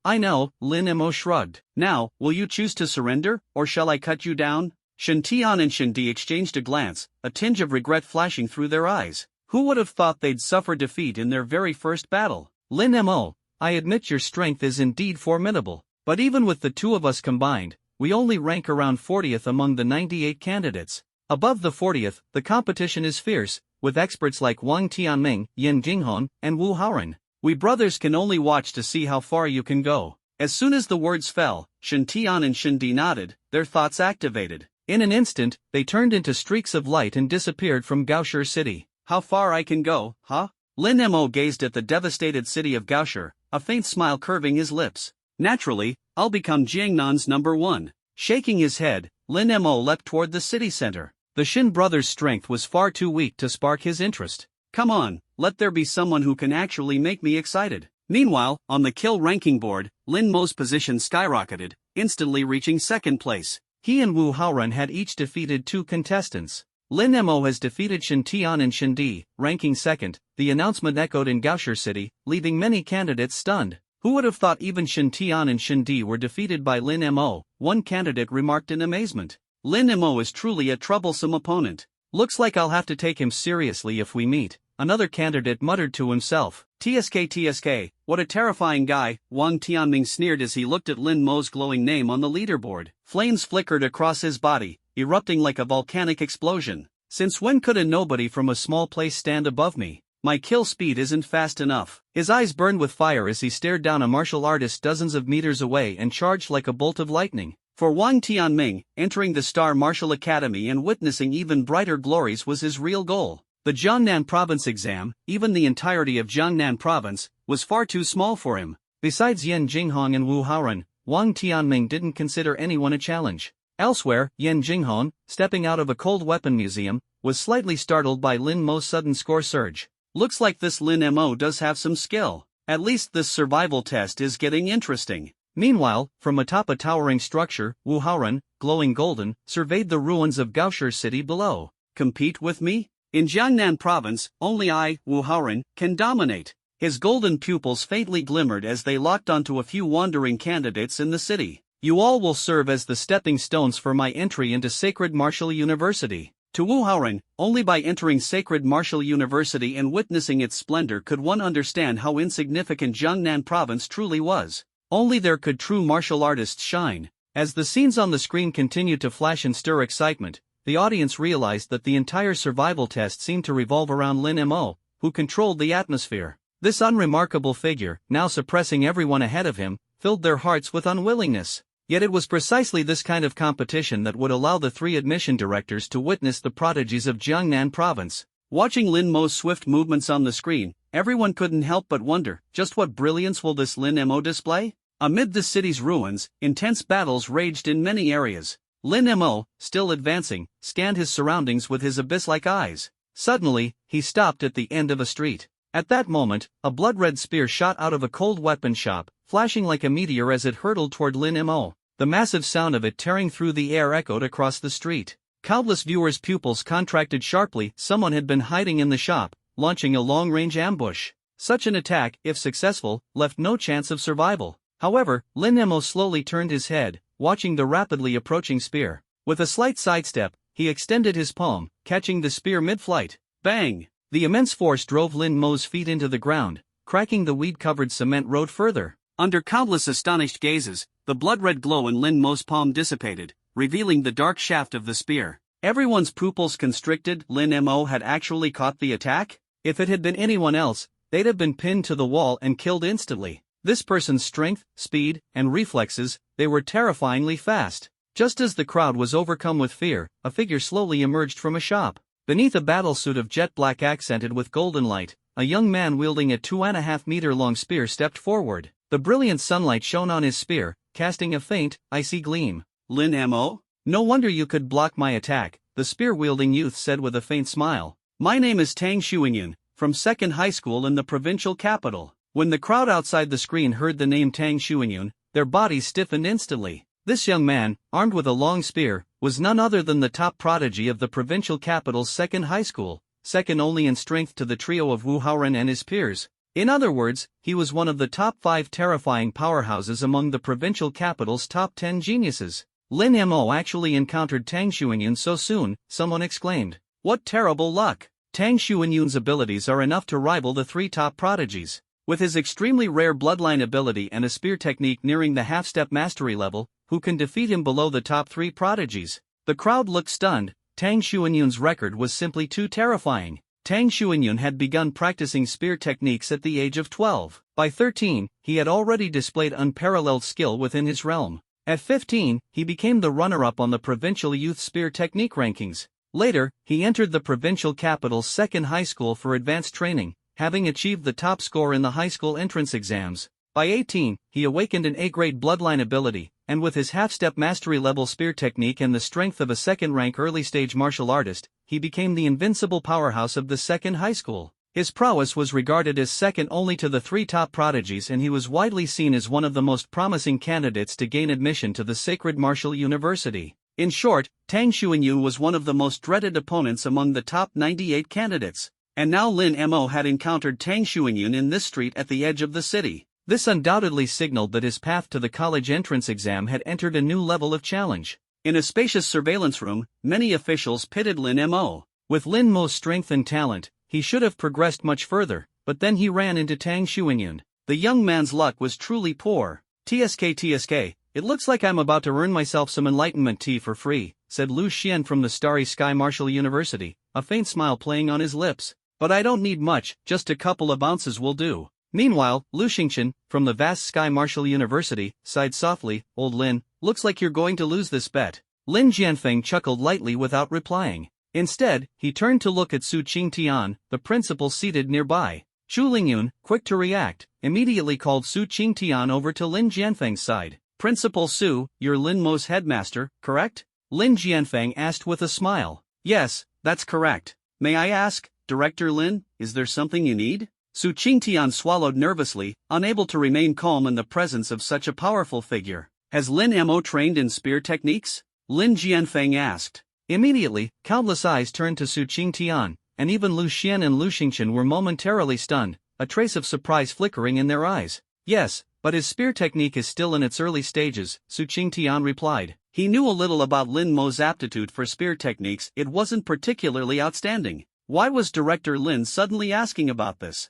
I know, Lin Mo shrugged. Now, will you choose to surrender, or shall I cut you down? Shintian and Shindi exchanged a glance, a tinge of regret flashing through their eyes. Who would have thought they'd suffer defeat in their very first battle? Lin Mo, I admit your strength is indeed formidable, but even with the 2 of us combined, we only rank around 40th among the 98 candidates. Above the 40th, the competition is fierce, with experts like Wang Tianming, Yan Jinghong, and Wu Haoren. We brothers can only watch to see how far you can go. As soon as the words fell, Shintian and Shindi nodded, their thoughts activated. In an instant, they turned into streaks of light and disappeared from Gaoshi City. How far I can go, huh? Lin Mo gazed at the devastated city of Gaoshi, a faint smile curving his lips. Naturally, I'll become Jiangnan's number 1. Shaking his head, Lin Mo leapt toward the city center. The Shin brothers' strength was far too weak to spark his interest. Come on, let there be someone who can actually make me excited. Meanwhile, on the kill ranking board, Lin Mo's position skyrocketed, instantly reaching 2nd place. He and Wu Haoren had each defeated 2 contestants. Lin Mo has defeated Shintian and Shindi, ranking 2nd. The announcement echoed in Gaoshi City, leaving many candidates stunned. Who would have thought even Shin Tian and Shin Di were defeated by Lin Mo? One candidate remarked in amazement. Lin Mo is truly a troublesome opponent. Looks like I'll have to take him seriously if we meet, another candidate muttered to himself. TSK, what a terrifying guy, Wang Tianming sneered as he looked at Lin Mo's glowing name on the leaderboard. Flames flickered across his body, erupting like a volcanic explosion. Since when could a nobody from a small place stand above me? My kill speed isn't fast enough. His eyes burned with fire as he stared down a martial artist dozens of meters away and charged like a bolt of lightning. For Wang Tianming, entering the Star Martial Academy and witnessing even brighter glories was his real goal. The Jiangnan Province exam, even the entirety of Jiangnan Province, was far too small for him. Besides Yan Jinghong and Wu Haoren, Wang Tianming didn't consider anyone a challenge. Elsewhere, Yan Jinghong, stepping out of a cold weapon museum, was slightly startled by Lin Mo's sudden score surge. Looks like this Lin Mo does have some skill. At least this survival test is getting interesting. Meanwhile, from atop a towering structure, Wu Haoren, glowing golden, surveyed the ruins of Gaoshi City below. Compete with me? In Jiangnan Province, only I, Wu Haoren, can dominate. His golden pupils faintly glimmered as they locked onto a few wandering candidates in the city. You all will serve as the stepping stones for my entry into Sacred Martial University. To Wu Haoren, only by entering Sacred Martial University and witnessing its splendor could one understand how insignificant Jiangnan Province truly was. Only there could true martial artists shine. As the scenes on the screen continued to flash and stir excitement, the audience realized that the entire survival test seemed to revolve around Lin Mo, who controlled the atmosphere. This unremarkable figure, now suppressing everyone ahead of him, filled their hearts with unwillingness. Yet it was precisely this kind of competition that would allow the three admission directors to witness the prodigies of Jiangnan Province. Watching Lin Mo's swift movements on the screen, everyone couldn't help but wonder, just what brilliance will this Lin Mo display? Amid the city's ruins, intense battles raged in many areas. Lin Mo, still advancing, scanned his surroundings with his abyss-like eyes. Suddenly, he stopped at the end of a street. At that moment, a blood-red spear shot out of a cold weapon shop, flashing like a meteor as it hurtled toward Lin Mo. The massive sound of it tearing through the air echoed across the street. Countless viewers' pupils contracted sharply. Someone had been hiding in the shop, launching a long-range ambush. Such an attack, if successful, left no chance of survival. However, Lin Mo slowly turned his head, watching the rapidly approaching spear. With a slight sidestep, he extended his palm, catching the spear mid-flight. Bang! The immense force drove Lin Mo's feet into the ground, cracking the weed-covered cement road further. Under countless astonished gazes, the blood-red glow in Lin Mo's palm dissipated, revealing the dark shaft of the spear. Everyone's pupils constricted. Lin Mo had actually caught the attack? If it had been anyone else, they'd have been pinned to the wall and killed instantly. This person's strength, speed, and reflexes, they were terrifyingly fast. Just as the crowd was overcome with fear, a figure slowly emerged from a shop. Beneath a battlesuit of jet black accented with golden light, a young man wielding a 2.5-meter-long spear stepped forward. The brilliant sunlight shone on his spear, casting a faint, icy gleam. Lin Mo? No wonder you could block my attack, the spear-wielding youth said with a faint smile. My name is Tang Xuanyun, from 2nd High School in the provincial capital. When the crowd outside the screen heard the name Tang Xuanyun, their bodies stiffened instantly. This young man, armed with a long spear, was none other than the top prodigy of the provincial capital's 2nd High School, second only in strength to the trio of Wu Haoren and his peers. In other words, he was one of the top 5 terrifying powerhouses among the provincial capital's top 10 geniuses. Lin Mo actually encountered Tang Xuanyun so soon, someone exclaimed. What terrible luck! Tang Xuanyun's abilities are enough to rival the 3 top prodigies. With his extremely rare bloodline ability and a spear technique nearing the half-step mastery level, who can defeat him below the top 3 prodigies? The crowd looked stunned. Tang Xuanyun's record was simply too terrifying. Tang Xuanyun had begun practicing spear techniques at the age of 12. By 13, he had already displayed unparalleled skill within his realm. At 15, he became the runner-up on the provincial youth spear technique rankings. Later, he entered the provincial capital's 2nd high school for advanced training, having achieved the top score in the high school entrance exams. By 18, he awakened an A-grade bloodline ability, and with his half-step mastery-level spear technique and the strength of a 2nd-rank early-stage martial artist, he became the invincible powerhouse of the 2nd high school. His prowess was regarded as second only to the 3 top prodigies, and he was widely seen as one of the most promising candidates to gain admission to the Sacred Martial University. In short, Tang Xuanyun was one of the most dreaded opponents among the top 98 candidates. And now Lin Mo had encountered Tang Xuanyun in this street at the edge of the city. This undoubtedly signaled that his path to the college entrance exam had entered a new level of challenge. In a spacious surveillance room, many officials pitted Lin Mo. With Lin Mo's strength and talent, he should have progressed much further, but then he ran into Tang Xuanyun. The young man's luck was truly poor. TSK, it looks like I'm about to earn myself some enlightenment tea for free, said Lu Xian from the Starry Sky Martial University, a faint smile playing on his lips. But I don't need much, just a couple of ounces will do. Meanwhile, Lu Xingchen, from the vast Sky Martial University, sighed softly. Old Lin, looks like you're going to lose this bet. Lin Jianfeng chuckled lightly without replying. Instead, he turned to look at Su Qingtian, the principal seated nearby. Chu Lingyun, quick to react, immediately called Su Qingtian over to Lin Jianfeng's side. Principal Su, you're Lin Mo's headmaster, correct? Lin Jianfeng asked with a smile. Yes, that's correct. May I ask, Director Lin, is there something you need? Su Qingtian swallowed nervously, unable to remain calm in the presence of such a powerful figure. Has Lin Mo trained in spear techniques? Lin Jianfeng asked. Immediately, countless eyes turned to Su Qingtian, and even Lu Xian and Lu Xingchen were momentarily stunned, a trace of surprise flickering in their eyes. Yes, but his spear technique is still in its early stages, Su Qingtian replied. He knew a little about Lin Mo's aptitude for spear techniques. It wasn't particularly outstanding. Why was Director Lin suddenly asking about this?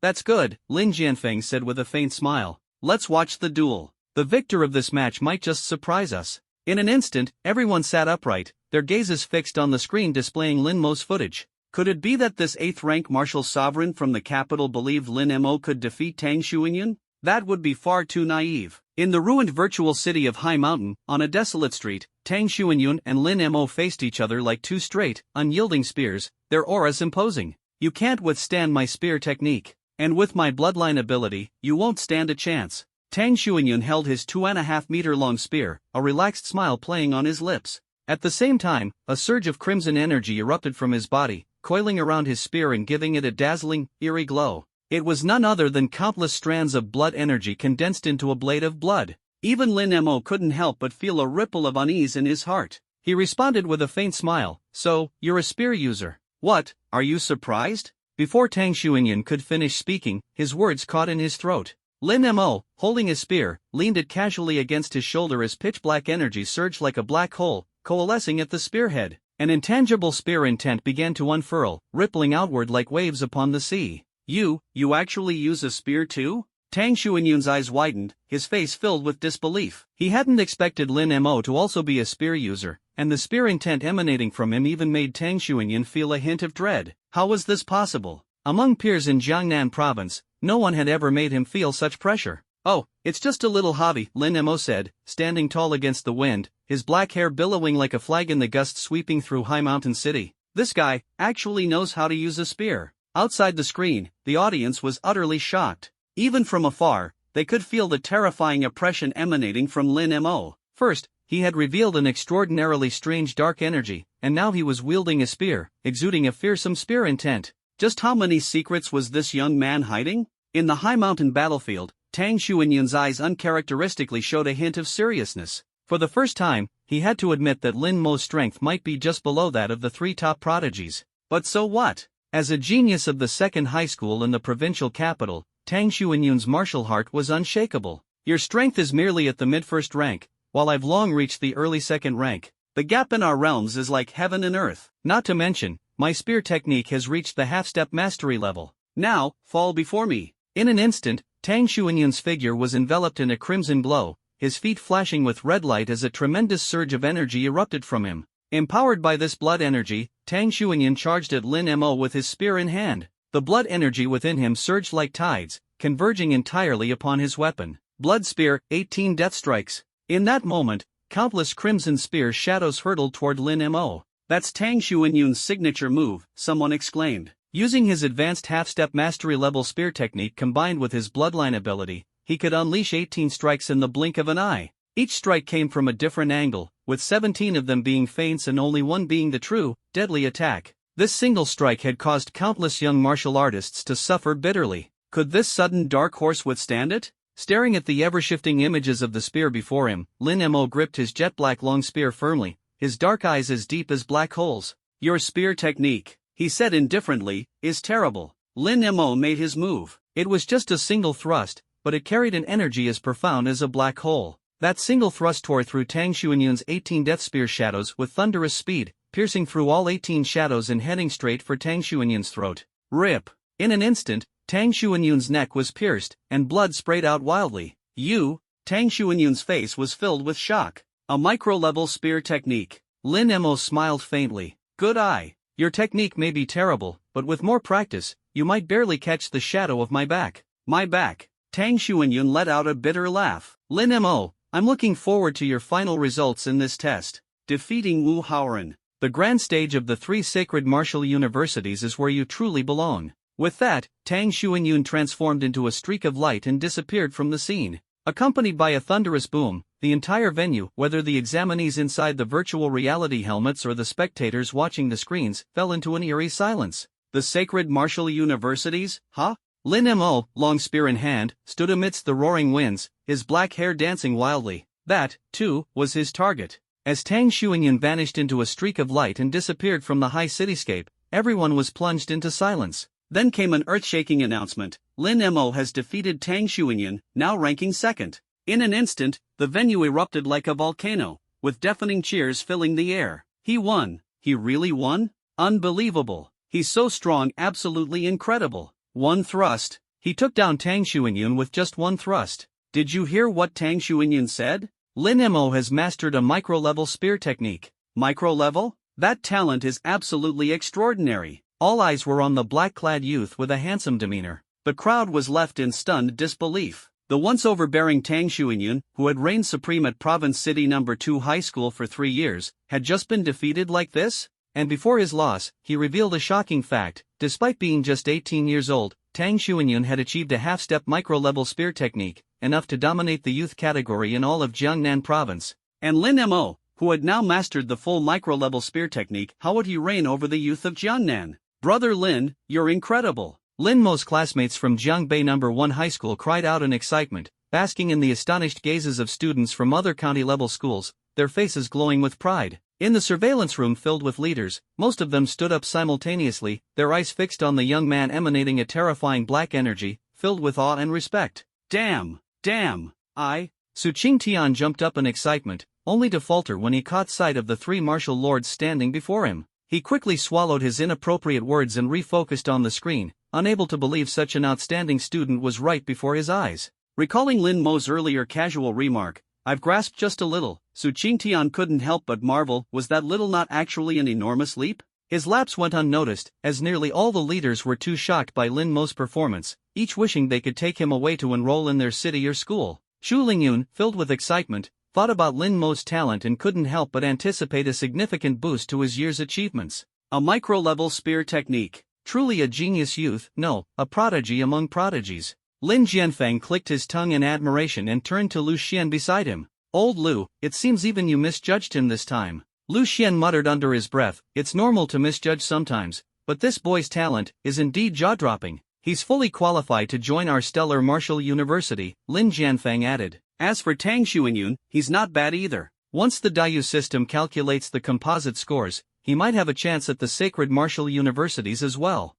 That's good, Lin Jianfeng said with a faint smile. Let's watch the duel. The victor of this match might just surprise us. In an instant, everyone sat upright, their gazes fixed on the screen displaying Lin Mo's footage. Could it be that this 8th-rank martial sovereign from the capital believed Lin Mo could defeat Tang Xuanyun? That would be far too naive. In the ruined virtual city of High Mountain, on a desolate street, Tang Xuanyun and Lin Mo faced each other like two straight, unyielding spears, their auras imposing. You can't withstand my spear technique, and with my bloodline ability, you won't stand a chance. Tang Xuanyun held his 2.5-meter-long spear, a relaxed smile playing on his lips. At the same time, a surge of crimson energy erupted from his body, coiling around his spear and giving it a dazzling, eerie glow. It was none other than countless strands of blood energy condensed into a blade of blood. Even Lin Mo couldn't help but feel a ripple of unease in his heart. He responded with a faint smile. So, you're a spear user. What, are you surprised? Before Tang Xuanyun could finish speaking, his words caught in his throat. Lin Mo, holding his spear, leaned it casually against his shoulder as pitch-black energy surged like a black hole, coalescing at the spearhead. An intangible spear intent began to unfurl, rippling outward like waves upon the sea. You actually use a spear too? Tang Xuanyun's eyes widened, his face filled with disbelief. He hadn't expected Lin Mo to also be a spear user, and the spear intent emanating from him even made Tang Xuanyun feel a hint of dread. How was this possible? Among peers in Jiangnan province, no one had ever made him feel such pressure. Oh, it's just a little hobby, Lin Mo said, standing tall against the wind, his black hair billowing like a flag in the gust sweeping through High Mountain City. This guy actually knows how to use a spear. Outside the screen, the audience was utterly shocked. Even from afar, they could feel the terrifying oppression emanating from Lin Mo. First, he had revealed an extraordinarily strange dark energy, and now he was wielding a spear, exuding a fearsome spear intent. Just how many secrets was this young man hiding? In the High Mountain battlefield, Tang Xuanyun's eyes uncharacteristically showed a hint of seriousness. For the first time, he had to admit that Lin Mo's strength might be just below that of the three top prodigies. But so what? As a genius of the second high school in the provincial capital, Tang Xuanyun's martial heart was unshakable. Your strength is merely at the mid-first rank, while I've long reached the early second rank. The gap in our realms is like heaven and earth. Not to mention, my spear technique has reached the half-step mastery level. Now, fall before me. In an instant, Tang Xuanyun's figure was enveloped in a crimson glow, his feet flashing with red light as a tremendous surge of energy erupted from him. Empowered by this blood energy, Tang Xuanyun charged at Lin Mo with his spear in hand. The blood energy within him surged like tides, converging entirely upon his weapon. Blood Spear, 18 death strikes. In that moment, countless crimson spear shadows hurtled toward Lin Mo. That's Tang Xuanyun's signature move, someone exclaimed. Using his advanced half-step mastery-level spear technique combined with his bloodline ability, he could unleash 18 strikes in the blink of an eye. Each strike came from a different angle, with 17 of them being feints and only one being the true, deadly attack. This single strike had caused countless young martial artists to suffer bitterly. Could this sudden dark horse withstand it? Staring at the ever-shifting images of the spear before him, Lin Mo gripped his jet-black long spear firmly, his dark eyes as deep as black holes. Your spear technique, he said indifferently, is terrible. Lin Mo made his move. It was just a single thrust, but it carried an energy as profound as a black hole. That single thrust tore through Tang Xuanyun's 18 Death Spear shadows with thunderous speed, piercing through all 18 shadows and heading straight for Tang Xuanyun's throat. Rip! In an instant, Tang Xuanyun's neck was pierced, and blood sprayed out wildly. Tang Xuanyun's face was filled with shock. A micro-level spear technique. Lin Mo smiled faintly. Good eye. Your technique may be terrible, but with more practice, you might barely catch the shadow of my back. My back. Tang Xuanyun let out a bitter laugh. Lin Mo, I'm looking forward to your final results in this test. Defeating Wu Haoren. The grand stage of the 3 sacred martial universities is where you truly belong. With that, Tang Xuanyun transformed into a streak of light and disappeared from the scene. Accompanied by a thunderous boom, the entire venue, whether the examinees inside the virtual reality helmets or the spectators watching the screens, fell into an eerie silence. The sacred martial universities, huh? Lin Mo, long spear in hand, stood amidst the roaring winds, his black hair dancing wildly. That, too, was his target. As Tang Xuanyun vanished into a streak of light and disappeared from the high cityscape, everyone was plunged into silence. Then came an earth-shaking announcement. Lin Mo has defeated Tang Xuanyun, now ranking second. In an instant, the venue erupted like a volcano, with deafening cheers filling the air. He won. He really won? Unbelievable. He's so strong, absolutely incredible. One thrust. He took down Tang Xuanyun with just one thrust. Did you hear what Tang Xuanyun said? Lin Mo has mastered a micro-level spear technique. Micro-level? That talent is absolutely extraordinary. All eyes were on the black-clad youth with a handsome demeanor. The crowd was left in stunned disbelief. The once overbearing Tang Xuanyun, who had reigned supreme at Province City No. 2 High School for 3 years, had just been defeated like this? And before his loss, he revealed a shocking fact. Despite being just 18 years old, Tang Xuanyun had achieved a half-step micro-level spear technique, enough to dominate the youth category in all of Jiangnan Province. And Lin Mo, who had now mastered the full micro-level spear technique, how would he reign over the youth of Jiangnan? Brother Lin, you're incredible. Lin Mo's classmates from Jiangbei No. 1 High School cried out in excitement, basking in the astonished gazes of students from other county-level schools, their faces glowing with pride. In the surveillance room filled with leaders, most of them stood up simultaneously, their eyes fixed on the young man emanating a terrifying black energy, filled with awe and respect. Damn! Su Qingtian jumped up in excitement, only to falter when he caught sight of the 3 martial lords standing before him. He quickly swallowed his inappropriate words and refocused on the screen, unable to believe such an outstanding student was right before his eyes. Recalling Lin Mo's earlier casual remark, "I've grasped just a little," Su Qingtian couldn't help but marvel, was that little not actually an enormous leap? His lapse went unnoticed, as nearly all the leaders were too shocked by Lin Mo's performance, each wishing they could take him away to enroll in their city or school. Xu Lingyun, filled with excitement, thought about Lin Mo's talent and couldn't help but anticipate a significant boost to his year's achievements. A micro-level spear technique. Truly a genius youth, no, a prodigy among prodigies. Lin Jianfeng clicked his tongue in admiration and turned to Lu Xian beside him. Old Lu, it seems even you misjudged him this time. Lu Xian muttered under his breath, it's normal to misjudge sometimes, but this boy's talent is indeed jaw-dropping. He's fully qualified to join our stellar martial university, Lin Jianfeng added. As for Tang Xuanyun, he's not bad either. Once the Daiyu system calculates the composite scores, he might have a chance at the sacred martial universities as well.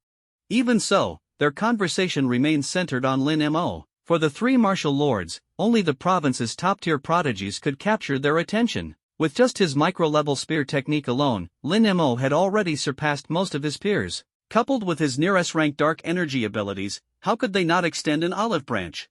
Even so, their conversation remained centered on Lin Mo. For the 3 martial lords, only the province's top-tier prodigies could capture their attention. With just his micro-level spear technique alone, Lin Mo had already surpassed most of his peers. Coupled with his near S-rank dark energy abilities, how could they not extend an olive branch?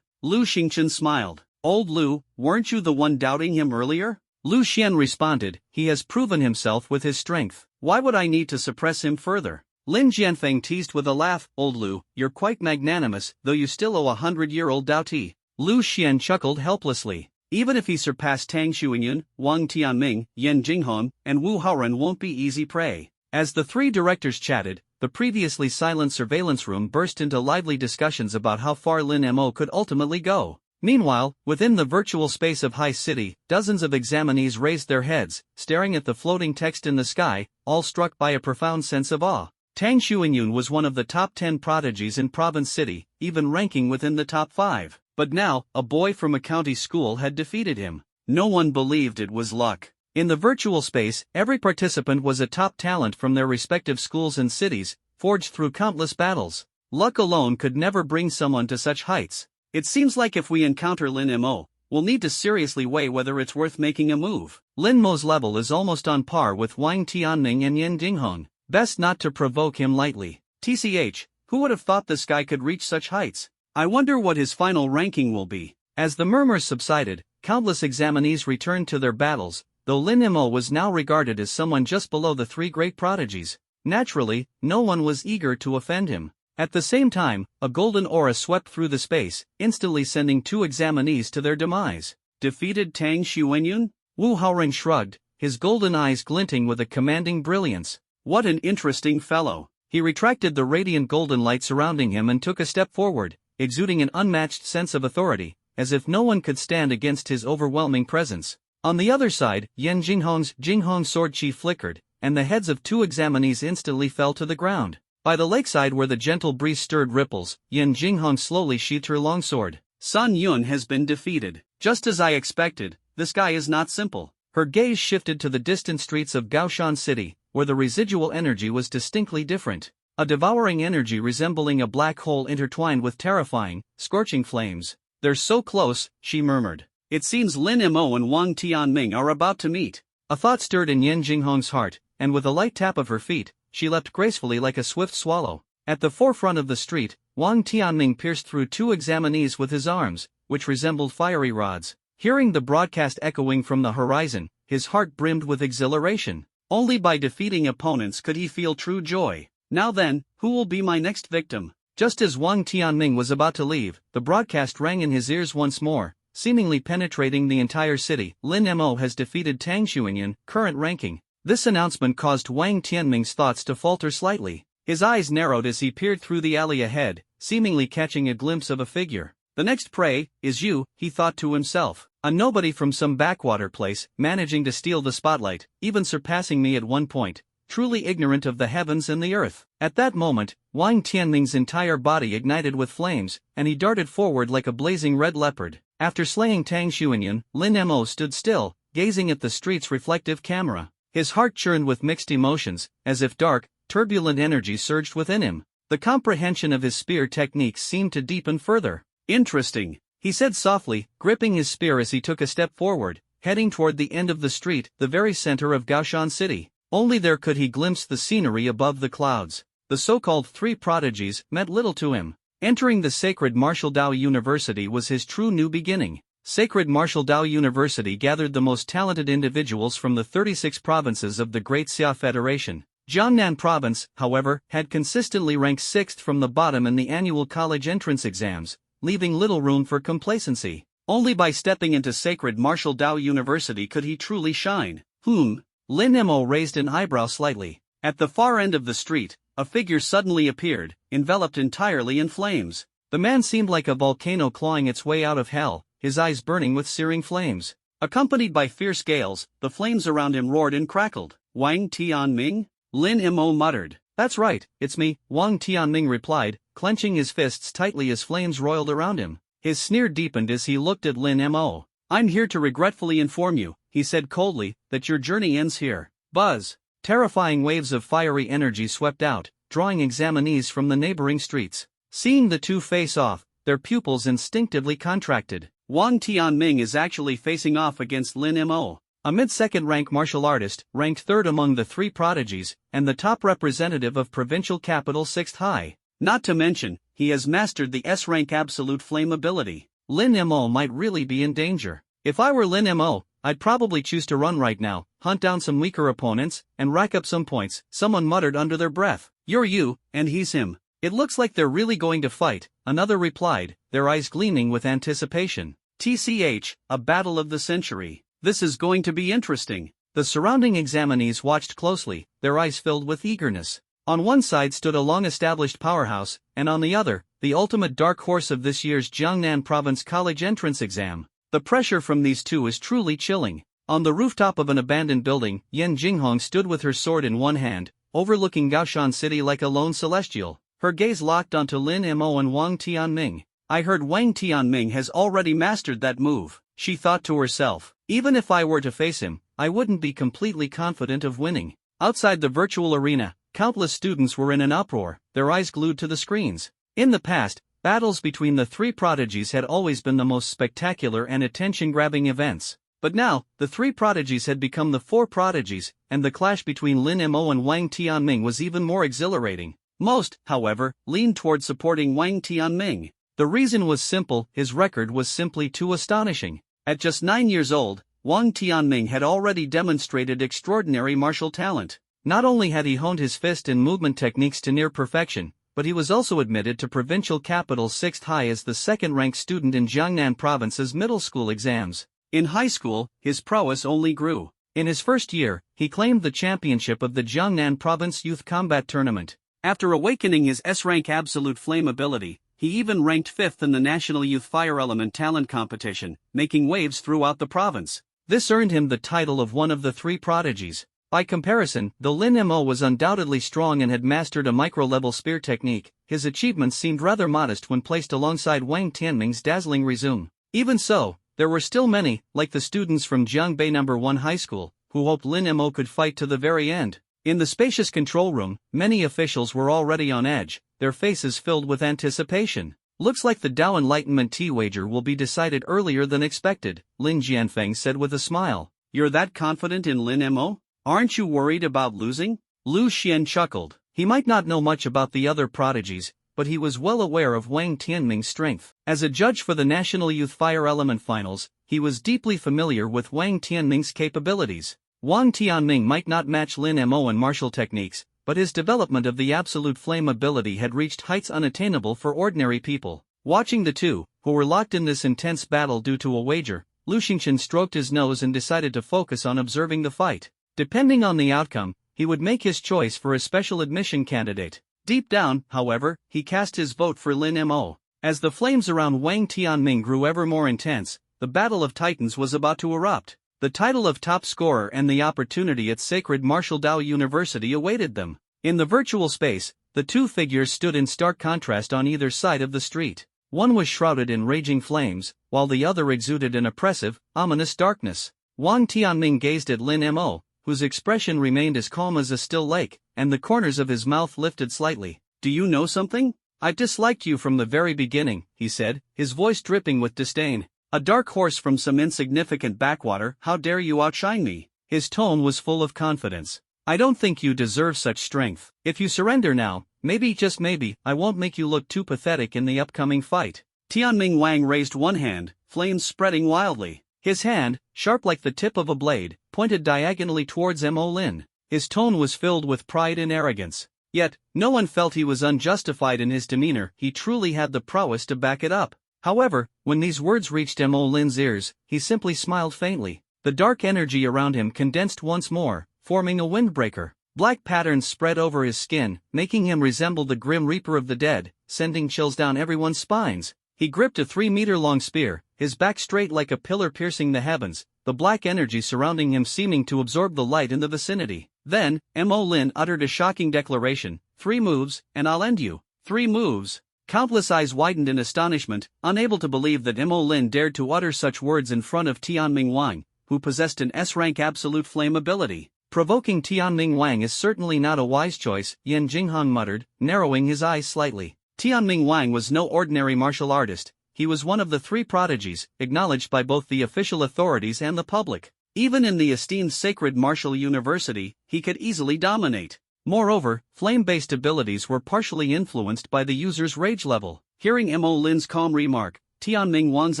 Lu Xingchen smiled. Old Lu, weren't you the one doubting him earlier? Lu Xian responded, he has proven himself with his strength. Why would I need to suppress him further? Lin Jianfeng teased with a laugh, Old Lu, you're quite magnanimous, though you still owe 100-year-old Daoti. Lu Xian chuckled helplessly. Even if he surpassed Tang Xuanyun, Wang Tianming, Yan Jinghong, and Wu Haoren won't be easy prey. As the 3 directors chatted, the previously silent surveillance room burst into lively discussions about how far Lin Mo could ultimately go. Meanwhile, within the virtual space of High City, dozens of examinees raised their heads, staring at the floating text in the sky, all struck by a profound sense of awe. Tang Xuanyun was one of the top 10 prodigies in Province City, even ranking within the top 5. But now, a boy from a county school had defeated him. No one believed it was luck. In the virtual space, every participant was a top talent from their respective schools and cities, forged through countless battles. Luck alone could never bring someone to such heights. It seems like if we encounter Lin Mo, we'll need to seriously weigh whether it's worth making a move. Lin Mo's level is almost on par with Wang Tianming and Yen Jinghong. Best not to provoke him lightly. TCH, who would have thought this guy could reach such heights? I wonder what his final ranking will be. As the murmurs subsided, countless examinees returned to their battles, though Lin Mo was now regarded as someone just below the three great prodigies. Naturally, no one was eager to offend him. At the same time, a golden aura swept through the space, instantly sending two examinees to their demise. Defeated Tang Xuanyun? Wu Haoring shrugged, his golden eyes glinting with a commanding brilliance. What an interesting fellow. He retracted the radiant golden light surrounding him and took a step forward, exuding an unmatched sense of authority, as if no one could stand against his overwhelming presence. On the other side, Yen Jinghong's Jinghong sword chi flickered, and the heads of two examinees instantly fell to the ground. By the lakeside where the gentle breeze stirred ripples, Yen Jinghong slowly sheathed her longsword. Sun Yun has been defeated. Just as I expected, this guy is not simple. Her gaze shifted to the distant streets of Gaoshan City, where the residual energy was distinctly different. A devouring energy resembling a black hole intertwined with terrifying, scorching flames. They're so close, she murmured. It seems Lin Mo and Wang Tianming are about to meet. A thought stirred in Yen Jinghong's heart, and with a light tap of her feet, she leapt gracefully like a swift swallow. At the forefront of the street, Wang Tianming pierced through two examinees with his arms, which resembled fiery rods. Hearing the broadcast echoing from the horizon, his heart brimmed with exhilaration. Only by defeating opponents could he feel true joy. Now then, who will be my next victim? Just as Wang Tianming was about to leave, the broadcast rang in his ears once more, seemingly penetrating the entire city. Lin Mo has defeated Tang Xuanyun, current ranking. This announcement caused Wang Tianming's thoughts to falter slightly. His eyes narrowed as he peered through the alley ahead, seemingly catching a glimpse of a figure. The next prey is you, he thought to himself. A nobody from some backwater place, managing to steal the spotlight, even surpassing me at one point, truly ignorant of the heavens and the earth. At that moment, Wang Tianming's entire body ignited with flames, and he darted forward like a blazing red leopard. After slaying Tang Xuanyun, Lin Mo stood still, gazing at the street's reflective camera. His heart churned with mixed emotions, as if dark, turbulent energy surged within him. The comprehension of his spear techniques seemed to deepen further. Interesting, he said softly, gripping his spear as he took a step forward, heading toward the end of the street, the very center of Gaoshan City. Only there could he glimpse the scenery above the clouds. The so-called three prodigies meant little to him. Entering the sacred Martial Dao University was his true new beginning. Sacred Martial Dao University gathered the most talented individuals from the 36 provinces of the Great Xia Federation. Jiangnan Province, however, had consistently ranked 6th from the bottom in the annual college entrance exams, leaving little room for complacency. Only by stepping into Sacred Martial Dao University could he truly shine. Lin Mo raised an eyebrow slightly. At the far end of the street, a figure suddenly appeared, enveloped entirely in flames. The man seemed like a volcano clawing its way out of hell, his eyes burning with searing flames. Accompanied by fierce gales, the flames around him roared and crackled. Wang Tianming? Lin Mo muttered. That's right, it's me, Wang Tianming replied, clenching his fists tightly as flames roiled around him. His sneer deepened as he looked at Lin Mo. I'm here to regretfully inform you, he said coldly, that your journey ends here. Buzz! Terrifying waves of fiery energy swept out, drawing examinees from the neighboring streets. Seeing the two face off, their pupils instinctively contracted. Wang Tianming is actually facing off against Lin Mo. A mid-second-rank martial artist, ranked third among the three prodigies, and the top representative of provincial capital 6th High. Not to mention, he has mastered the S-rank absolute flame ability. Lin Mo might really be in danger. If I were Lin Mo, I'd probably choose to run right now, hunt down some weaker opponents, and rack up some points, someone muttered under their breath. You're you, and he's him. It looks like they're really going to fight, another replied, their eyes gleaming with anticipation. TCH, a battle of the century. This is going to be interesting. The surrounding examinees watched closely, their eyes filled with eagerness. On one side stood a long-established powerhouse, and on the other, the ultimate dark horse of this year's Jiangnan Province college entrance exam. The pressure from these two is truly chilling. On the rooftop of an abandoned building, Yen Jinghong stood with her sword in one hand, overlooking Gaoshan City like a lone celestial. Her gaze locked onto Lin Mo and Wang Tianming. I heard Wang Tianming has already mastered that move, she thought to herself. Even if I were to face him, I wouldn't be completely confident of winning. Outside the virtual arena, countless students were in an uproar, their eyes glued to the screens. In the past, Battles between the three prodigies had always been the most spectacular and attention-grabbing events. But now, the three prodigies had become the four prodigies, and the clash between Lin Mo and Wang Tianming was even more exhilarating. Most, however, leaned toward supporting Wang Tianming. The reason was simple: his record was simply too astonishing. At just 9 years old, Wang Tianming had already demonstrated extraordinary martial talent. Not only had he honed his fist and movement techniques to near perfection, but he was also admitted to provincial capital's 6th high as the second-ranked student in Jiangnan province's middle school exams. In high school, his prowess only grew. In his first year, he claimed the championship of the Jiangnan Province Youth Combat Tournament. After awakening his S-rank absolute flame ability, he even ranked 5th in the National Youth Fire Element Talent Competition, making waves throughout the province. This earned him the title of one of the three prodigies. By comparison, though Lin Mo was undoubtedly strong and had mastered a micro-level spear technique, his achievements seemed rather modest when placed alongside Wang Tianming's dazzling resume. Even so, there were still many, like the students from Jiangbei No. 1 High School, who hoped Lin Mo could fight to the very end. In the spacious control room, many officials were already on edge, their faces filled with anticipation. "Looks like the Dao Enlightenment tea wager will be decided earlier than expected," Lin Jianfeng said with a smile. "You're that confident in Lin Mo? Aren't you worried about losing?" Lu Xian chuckled. He might not know much about the other prodigies, but he was well aware of Wang Tianming's strength. As a judge for the National Youth Fire Element Finals, he was deeply familiar with Wang Tianming's capabilities. Wang Tianming might not match Lin Mo in martial techniques, but his development of the absolute flame ability had reached heights unattainable for ordinary people. Watching the two, who were locked in this intense battle due to a wager, Lu Xingqian stroked his nose and decided to focus on observing the fight. Depending on the outcome, he would make his choice for a special admission candidate. Deep down, however, he cast his vote for Lin Mo. As the flames around Wang Tianming grew ever more intense, the Battle of Titans was about to erupt. The title of top scorer and the opportunity at Sacred Martial Dao University awaited them. In the virtual space, the two figures stood in stark contrast on either side of the street. One was shrouded in raging flames, while the other exuded an oppressive, ominous darkness. Wang Tianming gazed at Lin Mo, whose expression remained as calm as a still lake, and the corners of his mouth lifted slightly. "Do you know something? I've disliked you from the very beginning," he said, his voice dripping with disdain. "A dark horse from some insignificant backwater, how dare you outshine me?" His tone was full of confidence. "I don't think you deserve such strength. If you surrender now, maybe, just maybe, I won't make you look too pathetic in the upcoming fight." Tianming Wang raised one hand, flames spreading wildly. His hand, sharp like the tip of a blade, pointed diagonally towards Mo Lin. His tone was filled with pride and arrogance. Yet, no one felt he was unjustified in his demeanor. He truly had the prowess to back it up. However, when these words reached Mo Lin's ears, he simply smiled faintly. The dark energy around him condensed once more, forming a windbreaker. Black patterns spread over his skin, making him resemble the grim reaper of the dead, sending chills down everyone's spines. He gripped a 3-meter-long spear, his back straight like a pillar piercing the heavens, the black energy surrounding him seeming to absorb the light in the vicinity. Then, Mo Lin uttered a shocking declaration: "3 moves, and I'll end you." 3 moves. Countless eyes widened in astonishment, unable to believe that Mo Lin dared to utter such words in front of Tianming Wang, who possessed an S-rank absolute flame ability. "Provoking Tianming Wang is certainly not a wise choice," Yan Jinghong muttered, narrowing his eyes slightly. Tianming Wang was no ordinary martial artist. He was one of the 3 prodigies, acknowledged by both the official authorities and the public. Even in the esteemed Sacred Martial University, he could easily dominate. Moreover, flame-based abilities were partially influenced by the user's rage level. Hearing Mo Lin's calm remark, Tianming Wang's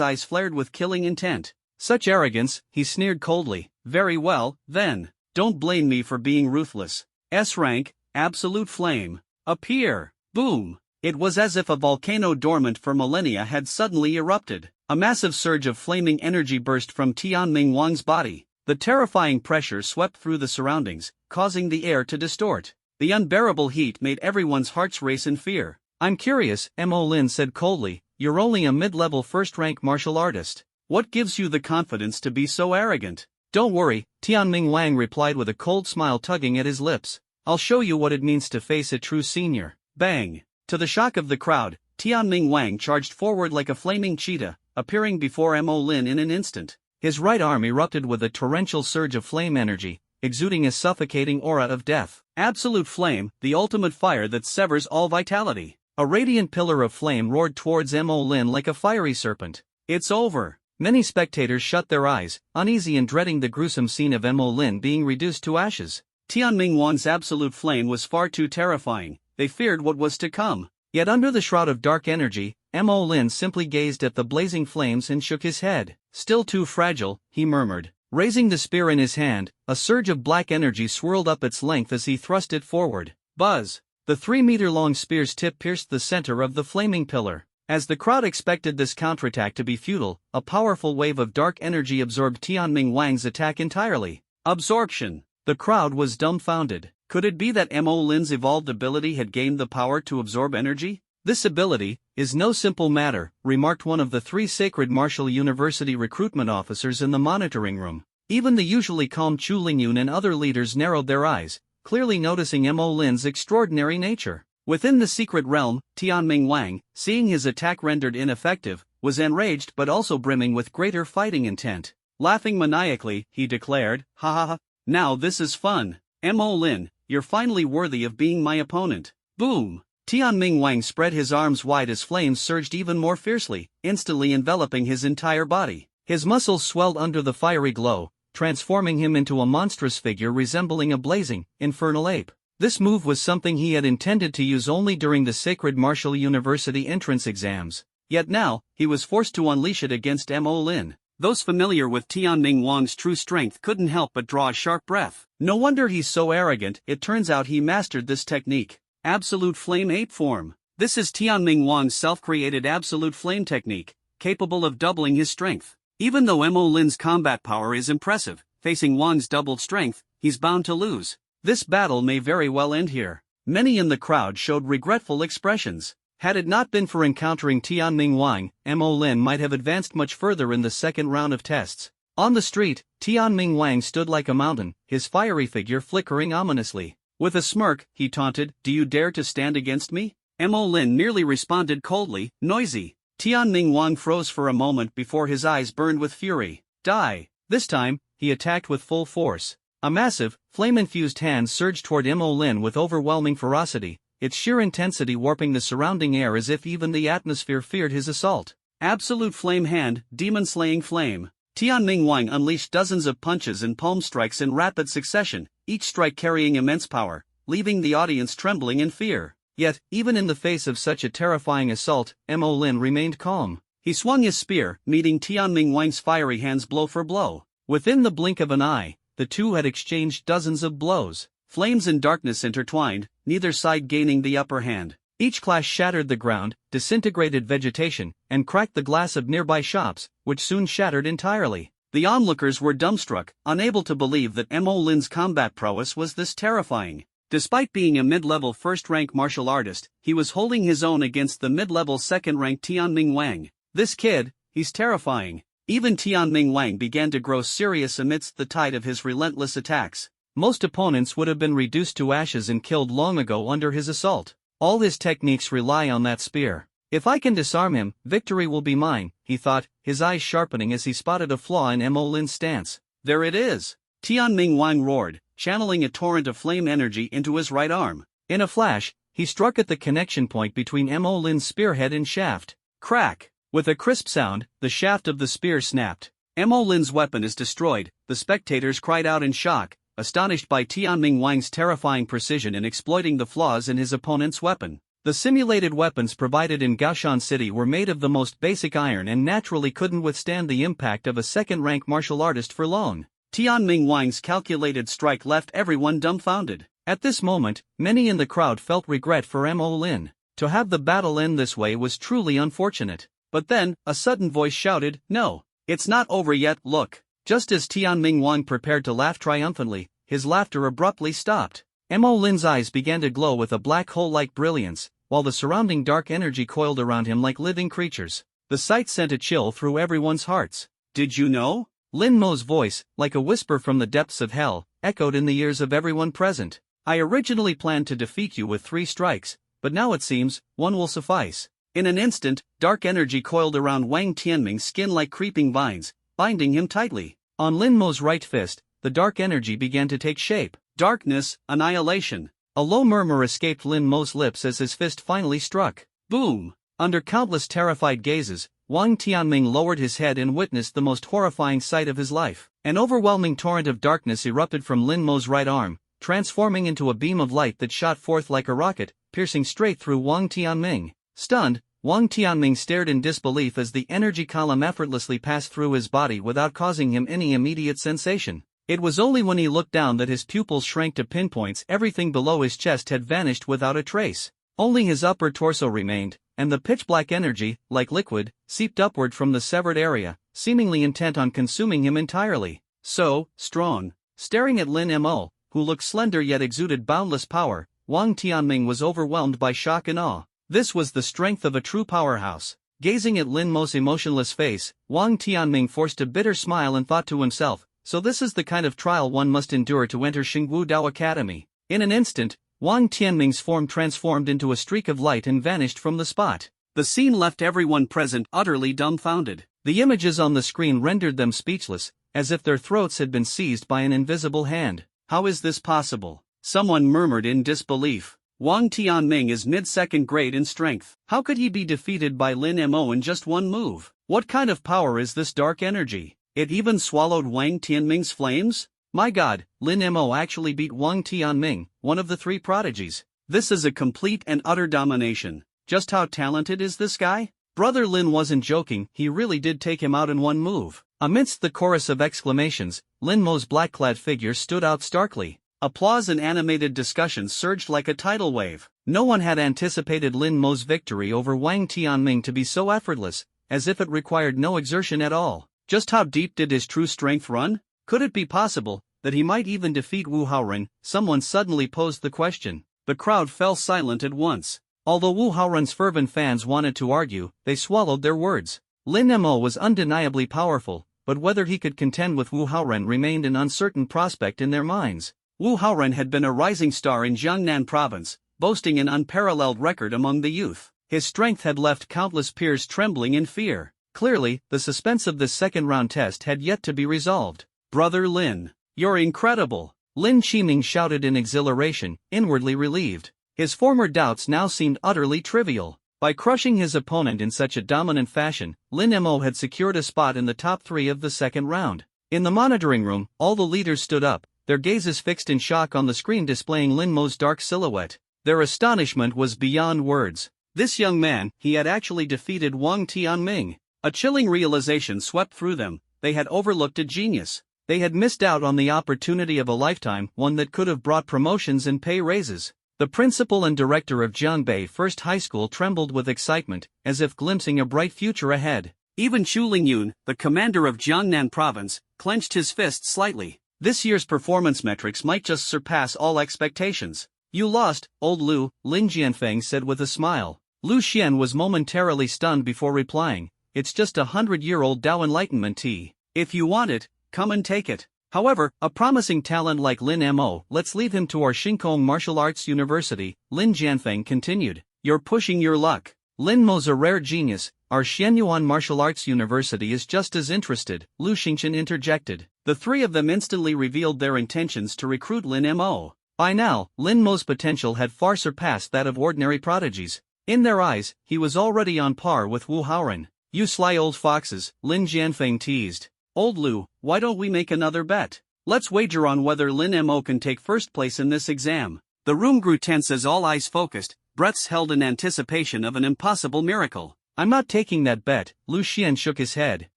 eyes flared with killing intent. Such arrogance, he sneered coldly. "Very well, then. Don't blame me for being ruthless. S-rank, absolute flame. Appear." Boom! It was as if a volcano dormant for millennia had suddenly erupted. A massive surge of flaming energy burst from Tianming Wang's body. The terrifying pressure swept through the surroundings, causing the air to distort. The unbearable heat made everyone's hearts race in fear. "I'm curious," Mo Lin said coldly, "you're only a mid-level first-rank martial artist. What gives you the confidence to be so arrogant?" "Don't worry," Tianming Wang replied with a cold smile tugging at his lips. "I'll show you what it means to face a true senior." Bang! To the shock of the crowd, Tianming Wang charged forward like a flaming cheetah, appearing before Mo Lin in an instant. His right arm erupted with a torrential surge of flame energy, exuding a suffocating aura of death. Absolute flame, the ultimate fire that severs all vitality. A radiant pillar of flame roared towards Mo Lin like a fiery serpent. It's over. Many spectators shut their eyes, uneasy and dreading the gruesome scene of Mo Lin being reduced to ashes. Tianming Wang's absolute flame was far too terrifying. They feared what was to come. Yet under the shroud of dark energy, Mo Lin simply gazed at the blazing flames and shook his head. Still too fragile, he murmured. Raising the spear in his hand, a surge of black energy swirled up its length as he thrust it forward. Buzz! The 3-meter-long spear's tip pierced the center of the flaming pillar. As the crowd expected this counterattack to be futile, a powerful wave of dark energy absorbed Tianming Wang's attack entirely. Absorption! The crowd was dumbfounded. Could it be that Mo Lin's evolved ability had gained the power to absorb energy? This ability is no simple matter, remarked one of the 3 Sacred Martial University recruitment officers in the monitoring room. Even the usually calm Chu Lingyun and other leaders narrowed their eyes, clearly noticing Mo Lin's extraordinary nature. Within the secret realm, Tianming Wang, seeing his attack rendered ineffective, was enraged but also brimming with greater fighting intent. Laughing maniacally, he declared, "Ha ha ha, now this is fun. Mo Lin, you're finally worthy of being my opponent." Boom! Tianming Wang spread his arms wide as flames surged even more fiercely, instantly enveloping his entire body. His muscles swelled under the fiery glow, transforming him into a monstrous figure resembling a blazing, infernal ape. This move was something he had intended to use only during the Sacred Martial University entrance exams. Yet now, he was forced to unleash it against Mo Lin. Those familiar with Tianming Wang's true strength couldn't help but draw a sharp breath. No wonder he's so arrogant. It turns out he mastered this technique. Absolute Flame Ape Form. This is Tianming Wang's self-created Absolute Flame technique, capable of doubling his strength. Even though Mo Lin's combat power is impressive, facing Wang's doubled strength, he's bound to lose. This battle may very well end here. Many in the crowd showed regretful expressions. Had it not been for encountering Tianming Wang, Mo Lin might have advanced much further in the second round of tests. On the street, Tianming Wang stood like a mountain, his fiery figure flickering ominously. With a smirk, he taunted, "Do you dare to stand against me?" Mo Lin merely responded coldly, "Noisy." Tianming Wang froze for a moment before his eyes burned with fury. "Die!" This time, he attacked with full force. A massive, flame-infused hand surged toward Mo Lin with overwhelming ferocity, its sheer intensity warping the surrounding air as if even the atmosphere feared his assault. Absolute Flame Hand, Demon-Slaying Flame. Tianming Wang unleashed dozens of punches and palm strikes in rapid succession, each strike carrying immense power, leaving the audience trembling in fear. Yet, even in the face of such a terrifying assault, Mo Lin remained calm. He swung his spear, meeting Tianming Wang's fiery hands blow for blow. Within the blink of an eye, the two had exchanged dozens of blows. Flames and darkness intertwined, neither side gaining the upper hand. Each clash shattered the ground, disintegrated vegetation, and cracked the glass of nearby shops, which soon shattered entirely. The onlookers were dumbstruck, unable to believe that Mo Lin's combat prowess was this terrifying. Despite being a mid-level first-rank martial artist, he was holding his own against the mid-level second-rank Tianming Wang. This kid, he's terrifying. Even Tianming Wang began to grow serious amidst the tide of his relentless attacks. Most opponents would have been reduced to ashes and killed long ago under his assault. All his techniques rely on that spear. If I can disarm him, victory will be mine, he thought, his eyes sharpening as he spotted a flaw in Mo Lin's stance. There it is! Tianming Wang roared, channeling a torrent of flame energy into his right arm. In a flash, he struck at the connection point between Mo Lin's spearhead and shaft. Crack! With a crisp sound, the shaft of the spear snapped. Mo Lin's weapon is destroyed. The spectators cried out in shock, astonished by Tianming Wang's terrifying precision in exploiting the flaws in his opponent's weapon. The simulated weapons provided in Gaoshan City were made of the most basic iron and naturally couldn't withstand the impact of a second-rank martial artist for long. Tianming Wang's calculated strike left everyone dumbfounded. At this moment, many in the crowd felt regret for Mo Lin. To have the battle end this way was truly unfortunate. But then, a sudden voice shouted, "No, it's not over yet, look." Just as Tianming Wang prepared to laugh triumphantly, his laughter abruptly stopped. Mo Lin's eyes began to glow with a black hole-like brilliance, while the surrounding dark energy coiled around him like living creatures. The sight sent a chill through everyone's hearts. "Did you know?" Lin Mo's voice, like a whisper from the depths of hell, echoed in the ears of everyone present. "I originally planned to defeat you with 3 strikes, but now it seems, 1 will suffice." In an instant, dark energy coiled around Wang Tianming's skin like creeping vines, binding him tightly. On Lin Mo's right fist, the dark energy began to take shape. Darkness, annihilation. A low murmur escaped Lin Mo's lips as his fist finally struck. Boom! Under countless terrified gazes, Wang Tianming lowered his head and witnessed the most horrifying sight of his life. An overwhelming torrent of darkness erupted from Lin Mo's right arm, transforming into a beam of light that shot forth like a rocket, piercing straight through Wang Tianming. Stunned, Wang Tianming stared in disbelief as the energy column effortlessly passed through his body without causing him any immediate sensation. It was only when he looked down that his pupils shrank to pinpoints. Everything below his chest had vanished without a trace. Only his upper torso remained, and the pitch-black energy, like liquid, seeped upward from the severed area, seemingly intent on consuming him entirely. So strong. Staring at Lin Mo, who looked slender yet exuded boundless power, Wang Tianming was overwhelmed by shock and awe. This was the strength of a true powerhouse. Gazing at Lin Mo's emotionless face, Wang Tianming forced a bitter smile and thought to himself, so this is the kind of trial one must endure to enter Xingwu Dao Academy. In an instant, Wang Tianming's form transformed into a streak of light and vanished from the spot. The scene left everyone present utterly dumbfounded. The images on the screen rendered them speechless, as if their throats had been seized by an invisible hand. How is this possible? Someone murmured in disbelief. Wang Tianming is mid-second grade in strength. How could he be defeated by Lin Mo in just one move? What kind of power is this dark energy? It even swallowed Wang Tianming's flames? My god, Lin Mo actually beat Wang Tianming, one of the three prodigies. This is a complete and utter domination. Just how talented is this guy? Brother Lin wasn't joking, he really did take him out in one move. Amidst the chorus of exclamations, Lin Mo's black-clad figure stood out starkly. Applause and animated discussions surged like a tidal wave. No one had anticipated Lin Mo's victory over Wang Tianming to be so effortless, as if it required no exertion at all. Just how deep did his true strength run? Could it be possible that he might even defeat Wu Haoren? Someone suddenly posed the question. The crowd fell silent at once. Although Wu Haoren's fervent fans wanted to argue, they swallowed their words. Lin Mo was undeniably powerful, but whether he could contend with Wu Haoren remained an uncertain prospect in their minds. Wu Haoren had been a rising star in Jiangnan province, boasting an unparalleled record among the youth. His strength had left countless peers trembling in fear. Clearly, the suspense of this second-round test had yet to be resolved. Brother Lin, you're incredible! Lin Qiming shouted in exhilaration, inwardly relieved. His former doubts now seemed utterly trivial. By crushing his opponent in such a dominant fashion, Lin Mo had secured a spot in the top 3 of the second round. In the monitoring room, all the leaders stood up, their gazes fixed in shock on the screen displaying Lin Mo's dark silhouette. Their astonishment was beyond words. This young man, he had actually defeated Wang Tianming. A chilling realization swept through them. They had overlooked a genius. They had missed out on the opportunity of a lifetime, one that could have brought promotions and pay raises. The principal and director of Jiangbei First High School trembled with excitement, as if glimpsing a bright future ahead. Even Chu Lingyun, the commander of Jiangnan province, clenched his fist slightly. This year's performance metrics might just surpass all expectations. You lost, old Lu, Lin Jianfeng said with a smile. Lu Xian was momentarily stunned before replying, it's just 100-year-old Dao Enlightenment tea. If you want it, come and take it. However, a promising talent like Lin Mo, let's leave him to our Xingkong Martial Arts University, Lin Jianfeng continued. You're pushing your luck. Lin Mo's a rare genius, our Xianyuan Martial Arts University is just as interested, Lu Xingchen interjected. The three of them instantly revealed their intentions to recruit Lin Mo. By now, Lin Mo's potential had far surpassed that of ordinary prodigies. In their eyes, he was already on par with Wu Haoren. You sly old foxes, Lin Jianfeng teased. Old Lu, why don't we make another bet? Let's wager on whether Lin Mo can take first place in this exam. The room grew tense as all eyes focused, breaths held in anticipation of an impossible miracle. I'm not taking that bet, Lu Xian shook his head.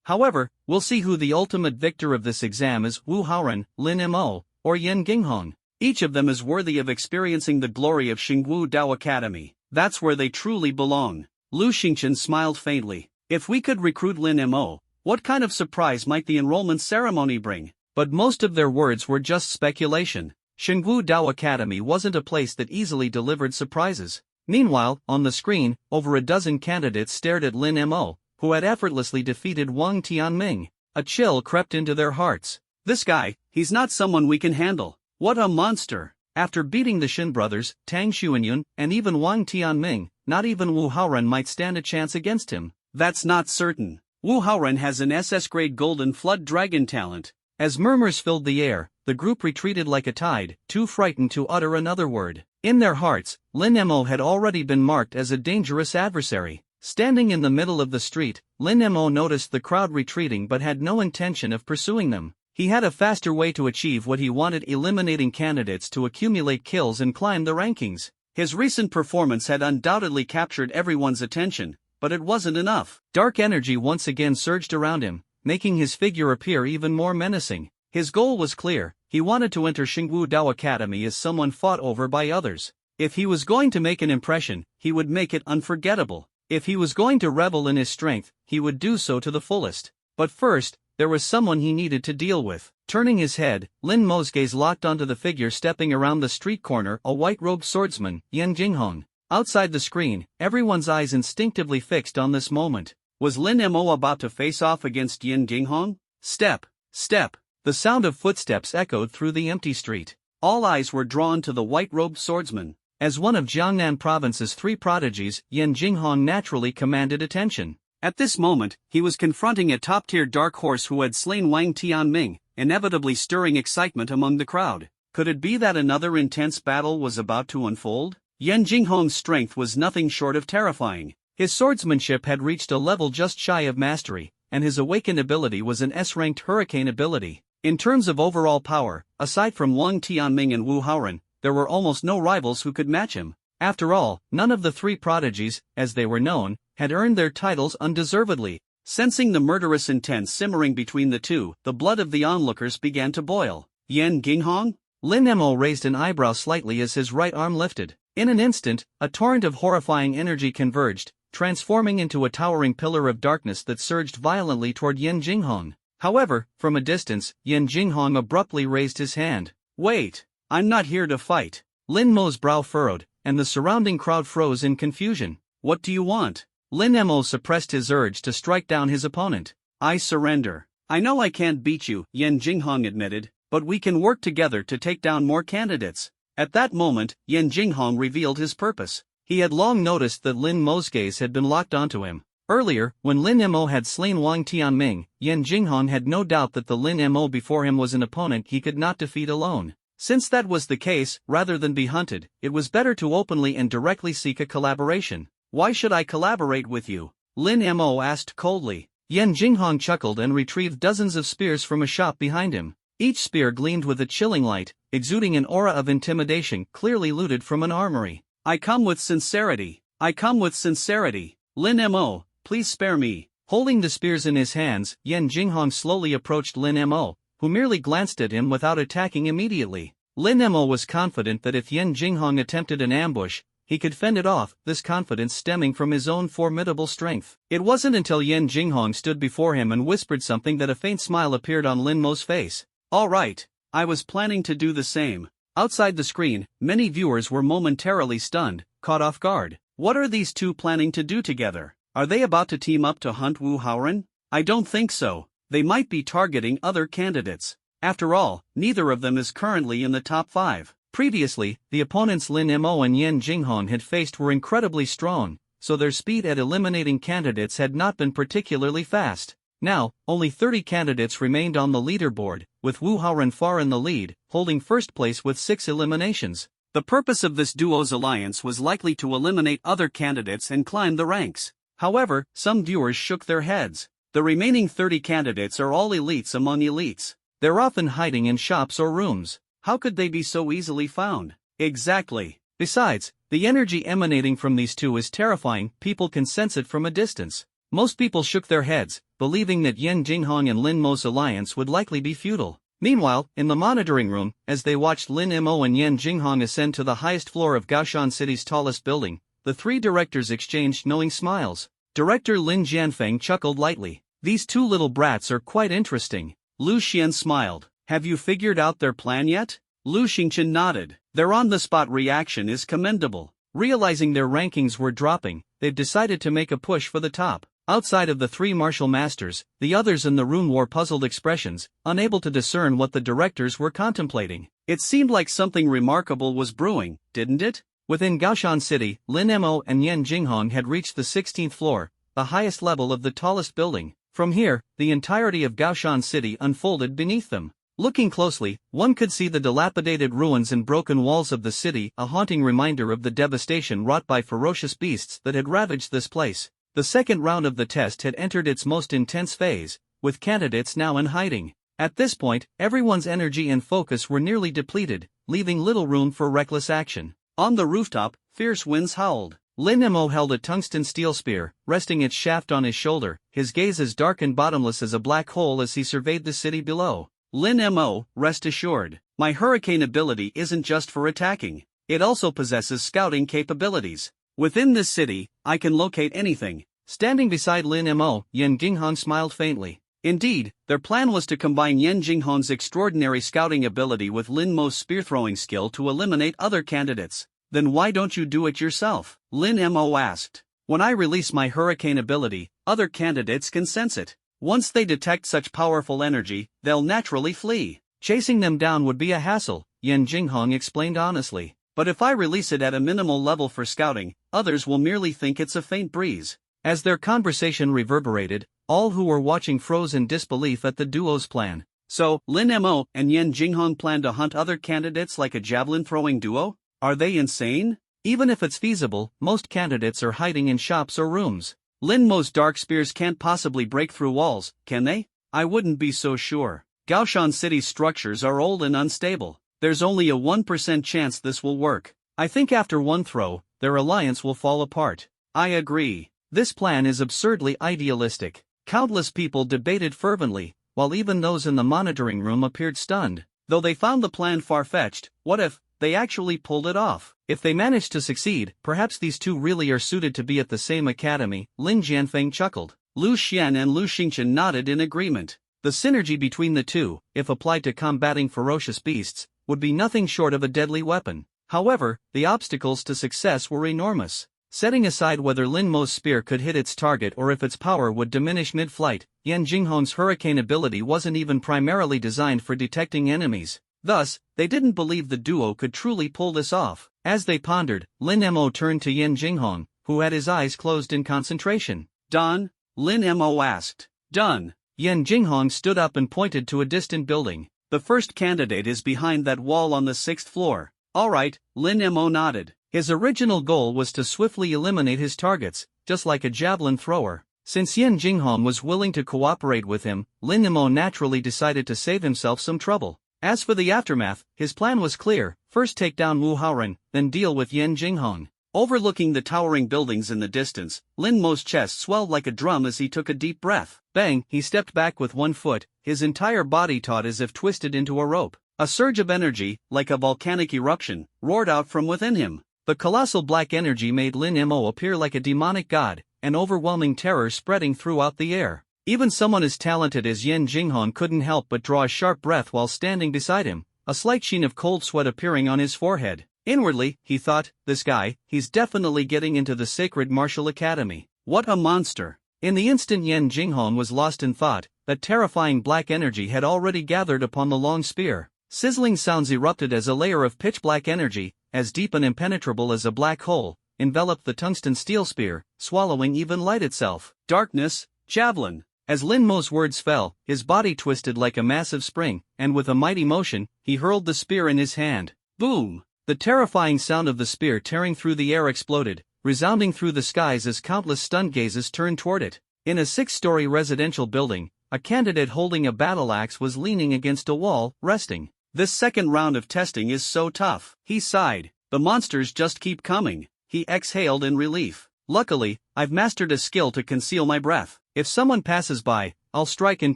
However, we'll see who the ultimate victor of this exam is, Wu Haoren, Lin Mo, or Yan Ginghong. Each of them is worthy of experiencing the glory of Xingwu Dao Academy. That's where they truly belong. Lu Xingchen smiled faintly. If we could recruit Lin Mo, what kind of surprise might the enrollment ceremony bring? But most of their words were just speculation. Xingwu Dao Academy wasn't a place that easily delivered surprises. Meanwhile, on the screen, over a dozen candidates stared at Lin Mo, who had effortlessly defeated Wang Tianming. A chill crept into their hearts. This guy, he's not someone we can handle. What a monster! After beating the Shin brothers, Tang Xuanyun, and even Wang Tianming, not even Wu Haoren might stand a chance against him. That's not certain. Wu Haoren has an SS-grade Golden Flood Dragon talent. As murmurs filled the air, the group retreated like a tide, too frightened to utter another word. In their hearts, Lin Mo had already been marked as a dangerous adversary. Standing in the middle of the street, Lin Mo noticed the crowd retreating but had no intention of pursuing them. He had a faster way to achieve what he wanted: eliminating candidates to accumulate kills and climb the rankings. His recent performance had undoubtedly captured everyone's attention, but it wasn't enough. Dark energy once again surged around him, making his figure appear even more menacing. His goal was clear: he wanted to enter Xingwu Dao Academy as someone fought over by others. If he was going to make an impression, he would make it unforgettable. If he was going to revel in his strength, he would do so to the fullest. But first, there was someone he needed to deal with. Turning his head, Lin Mo's gaze locked onto the figure stepping around the street corner, a white-robed swordsman, Yan Jinghong. Outside the screen, everyone's eyes instinctively fixed on this moment. Was Lin Mo about to face off against Yan Jinghong? Step, step. The sound of footsteps echoed through the empty street. All eyes were drawn to the white-robed swordsman. As one of Jiangnan Province's three prodigies, Yan Jinghong naturally commanded attention. At this moment, he was confronting a top-tier dark horse who had slain Wang Tianming, inevitably stirring excitement among the crowd. Could it be that another intense battle was about to unfold? Yan Jinghong's strength was nothing short of terrifying. His swordsmanship had reached a level just shy of mastery, and his awakened ability was an S-ranked hurricane ability. In terms of overall power, aside from Wang Tianming and Wu Haoren, there were almost no rivals who could match him. After all, none of the three prodigies, as they were known, had earned their titles undeservedly. Sensing the murderous intent simmering between the two, the blood of the onlookers began to boil. Yan Jinghong? Lin Mo raised an eyebrow slightly as his right arm lifted. In an instant, a torrent of horrifying energy converged, transforming into a towering pillar of darkness that surged violently toward Yan Jinghong. However, from a distance, Yan Jinghong abruptly raised his hand. Wait! I'm not here to fight. Lin Mo's brow furrowed, and the surrounding crowd froze in confusion. What do you want? Lin Mo suppressed his urge to strike down his opponent. I surrender. I know I can't beat you, Yan Jinghong admitted, but we can work together to take down more candidates. At that moment, Yan Jinghong revealed his purpose. He had long noticed that Lin Mo's gaze had been locked onto him. Earlier, when Lin Mo had slain Wang Tianming, Yan Jinghong had no doubt that the Lin Mo before him was an opponent he could not defeat alone. Since that was the case, rather than be hunted, it was better to openly and directly seek a collaboration. Why should I collaborate with you? Lin Mo asked coldly. Yan Jinghong chuckled and retrieved dozens of spears from a shop behind him. Each spear gleamed with a chilling light, exuding an aura of intimidation clearly looted from an armory. I come with sincerity. I come with sincerity. Lin Mo, please spare me. Holding the spears in his hands, Yan Jinghong slowly approached Lin Mo, who merely glanced at him without attacking immediately. Lin Mo was confident that if Yan Jinghong attempted an ambush, he could fend it off, this confidence stemming from his own formidable strength. It wasn't until Yan Jinghong stood before him and whispered something that a faint smile appeared on Lin Mo's face. All right, I was planning to do the same. Outside the screen, many viewers were momentarily stunned, caught off guard. What are these two planning to do together? Are they about to team up to hunt Wu Haoren? I don't think so. They might be targeting other candidates. After all, neither of them is currently in the top 5. Previously, the opponents Lin Mo and Yan Jinghong had faced were incredibly strong, so their speed at eliminating candidates had not been particularly fast. Now, only 30 candidates remained on the leaderboard, with Wu Haoren far in the lead, holding first place with 6 eliminations. The purpose of this duo's alliance was likely to eliminate other candidates and climb the ranks. However, some viewers shook their heads. The remaining 30 candidates are all elites among elites. They're often hiding in shops or rooms. How could they be so easily found? Exactly. Besides, the energy emanating from these two is terrifying, people can sense it from a distance. Most people shook their heads, believing that Yan Jinghong and Lin Mo's alliance would likely be futile. Meanwhile, in the monitoring room, as they watched Lin Mo and Yan Jinghong ascend to the highest floor of Gaoshan City's tallest building, the three directors exchanged knowing smiles. Director Lin Jianfeng chuckled lightly. These two little brats are quite interesting. Lu Xian smiled. Have you figured out their plan yet? Lu Xingchen nodded. Their on-the-spot reaction is commendable. Realizing their rankings were dropping, they've decided to make a push for the top. Outside of the three martial masters, the others in the room wore puzzled expressions, unable to discern what the directors were contemplating. It seemed like something remarkable was brewing, didn't it? Within Gaoshan City, Lin Mo and Yan Jinghong had reached the 16th floor, the highest level of the tallest building. From here, the entirety of Gaoshan City unfolded beneath them. Looking closely, one could see the dilapidated ruins and broken walls of the city, a haunting reminder of the devastation wrought by ferocious beasts that had ravaged this place. The second round of the test had entered its most intense phase, with candidates now in hiding. At this point, everyone's energy and focus were nearly depleted, leaving little room for reckless action. On the rooftop, fierce winds howled. Lin Mo held a tungsten steel spear, resting its shaft on his shoulder, his gaze as dark and bottomless as a black hole as he surveyed the city below. Lin Mo, rest assured, my hurricane ability isn't just for attacking, it also possesses scouting capabilities. Within this city, I can locate anything. Standing beside Lin Mo, Yan Jinghong smiled faintly. Indeed, their plan was to combine Yan Jinghong's extraordinary scouting ability with Lin Mo's spear-throwing skill to eliminate other candidates. Then why don't you do it yourself? Lin Mo asked. When I release my hurricane ability, other candidates can sense it. Once they detect such powerful energy, they'll naturally flee. Chasing them down would be a hassle, Yan Jinghong explained honestly. But if I release it at a minimal level for scouting, others will merely think it's a faint breeze. As their conversation reverberated, all who were watching froze in disbelief at the duo's plan. So, Lin Mo and Yan Jinghong plan to hunt other candidates like a javelin-throwing duo? Are they insane? Even if it's feasible, most candidates are hiding in shops or rooms. Lin Mo's dark spears can't possibly break through walls, can they? I wouldn't be so sure. Gaoshan City's structures are old and unstable. There's only a 1% chance this will work. I think after one throw, their alliance will fall apart. I agree. This plan is absurdly idealistic. Countless people debated fervently, while even those in the monitoring room appeared stunned. Though they found the plan far-fetched, what if they actually pulled it off? If they manage to succeed, perhaps these two really are suited to be at the same academy, Lin Jianfeng chuckled. Lu Xian and Lu Xingchen nodded in agreement. The synergy between the two, if applied to combating ferocious beasts, would be nothing short of a deadly weapon. However, the obstacles to success were enormous. Setting aside whether Lin Mo's spear could hit its target or if its power would diminish mid-flight, Yan Jinghong's hurricane ability wasn't even primarily designed for detecting enemies. Thus, they didn't believe the duo could truly pull this off. As they pondered, Lin Mo turned to Yan Jinghong, who had his eyes closed in concentration. Done? Lin Mo asked. Done. Yan Jinghong stood up and pointed to a distant building. The first candidate is behind that wall on the 6th floor. All right, Lin Mo nodded. His original goal was to swiftly eliminate his targets, just like a javelin thrower. Since Yan Jinghong was willing to cooperate with him, Lin Mo naturally decided to save himself some trouble. As for the aftermath, his plan was clear: first take down Wu Haoren, then deal with Yan Jinghong. Overlooking the towering buildings in the distance, Lin Mo's chest swelled like a drum as he took a deep breath. Bang! He stepped back with one foot, his entire body taut as if twisted into a rope. A surge of energy, like a volcanic eruption, roared out from within him. The colossal black energy made Lin Mo appear like a demonic god, an overwhelming terror spreading throughout the air. Even someone as talented as Yan Jinghong couldn't help but draw a sharp breath while standing beside him, a slight sheen of cold sweat appearing on his forehead. Inwardly, he thought, this guy, he's definitely getting into the Sacred Martial Academy. What a monster! In the instant Yan Jinghong was lost in thought, that terrifying black energy had already gathered upon the long spear. Sizzling sounds erupted as a layer of pitch-black energy, as deep and impenetrable as a black hole, enveloped the tungsten steel spear, swallowing even light itself. Darkness, javelin. As Lin Mo's words fell, his body twisted like a massive spring, and with a mighty motion, he hurled the spear in his hand. Boom! The terrifying sound of the spear tearing through the air exploded, resounding through the skies as countless stunned gazes turned toward it. In a 6-story residential building, a candidate holding a battle axe was leaning against a wall, resting. This second round of testing is so tough, he sighed. The monsters just keep coming. He exhaled in relief. Luckily, I've mastered a skill to conceal my breath. If someone passes by, I'll strike and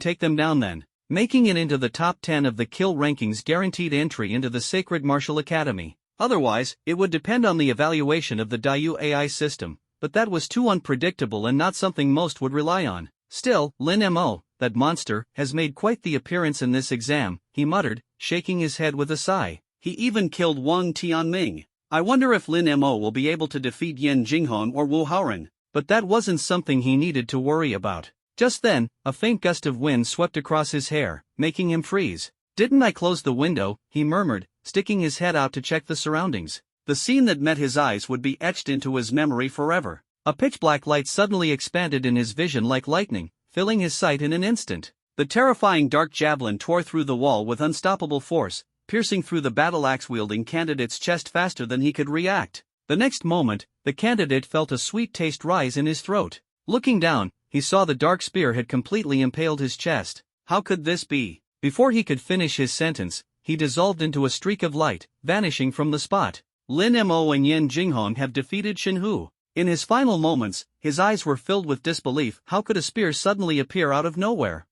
take them down then. Making it into the top 10 of the kill rankings guaranteed entry into the Sacred Martial Academy. Otherwise, it would depend on the evaluation of the Dayu AI system, but that was too unpredictable and not something most would rely on. Still, Lin Mo, that monster, has made quite the appearance in this exam, he muttered, shaking his head with a sigh. He even killed Wang Tianming. I wonder if Lin Mo will be able to defeat Yan Jinghong or Wu Haoren. But that wasn't something he needed to worry about. Just then, a faint gust of wind swept across his hair, making him freeze. Didn't I close the window? He murmured, sticking his head out to check the surroundings. The scene that met his eyes would be etched into his memory forever. A pitch-black light suddenly expanded in his vision like lightning, filling his sight in an instant. The terrifying dark javelin tore through the wall with unstoppable force, piercing through the battle-axe-wielding candidate's chest faster than he could react. The next moment, the candidate felt a sweet taste rise in his throat. Looking down, he saw the dark spear had completely impaled his chest. How could this be? Before he could finish his sentence, he dissolved into a streak of light, vanishing from the spot. Lin Mo and Yen Jinghong have defeated Shen Hu. In his final moments, his eyes were filled with disbelief. How could a spear suddenly appear out of nowhere?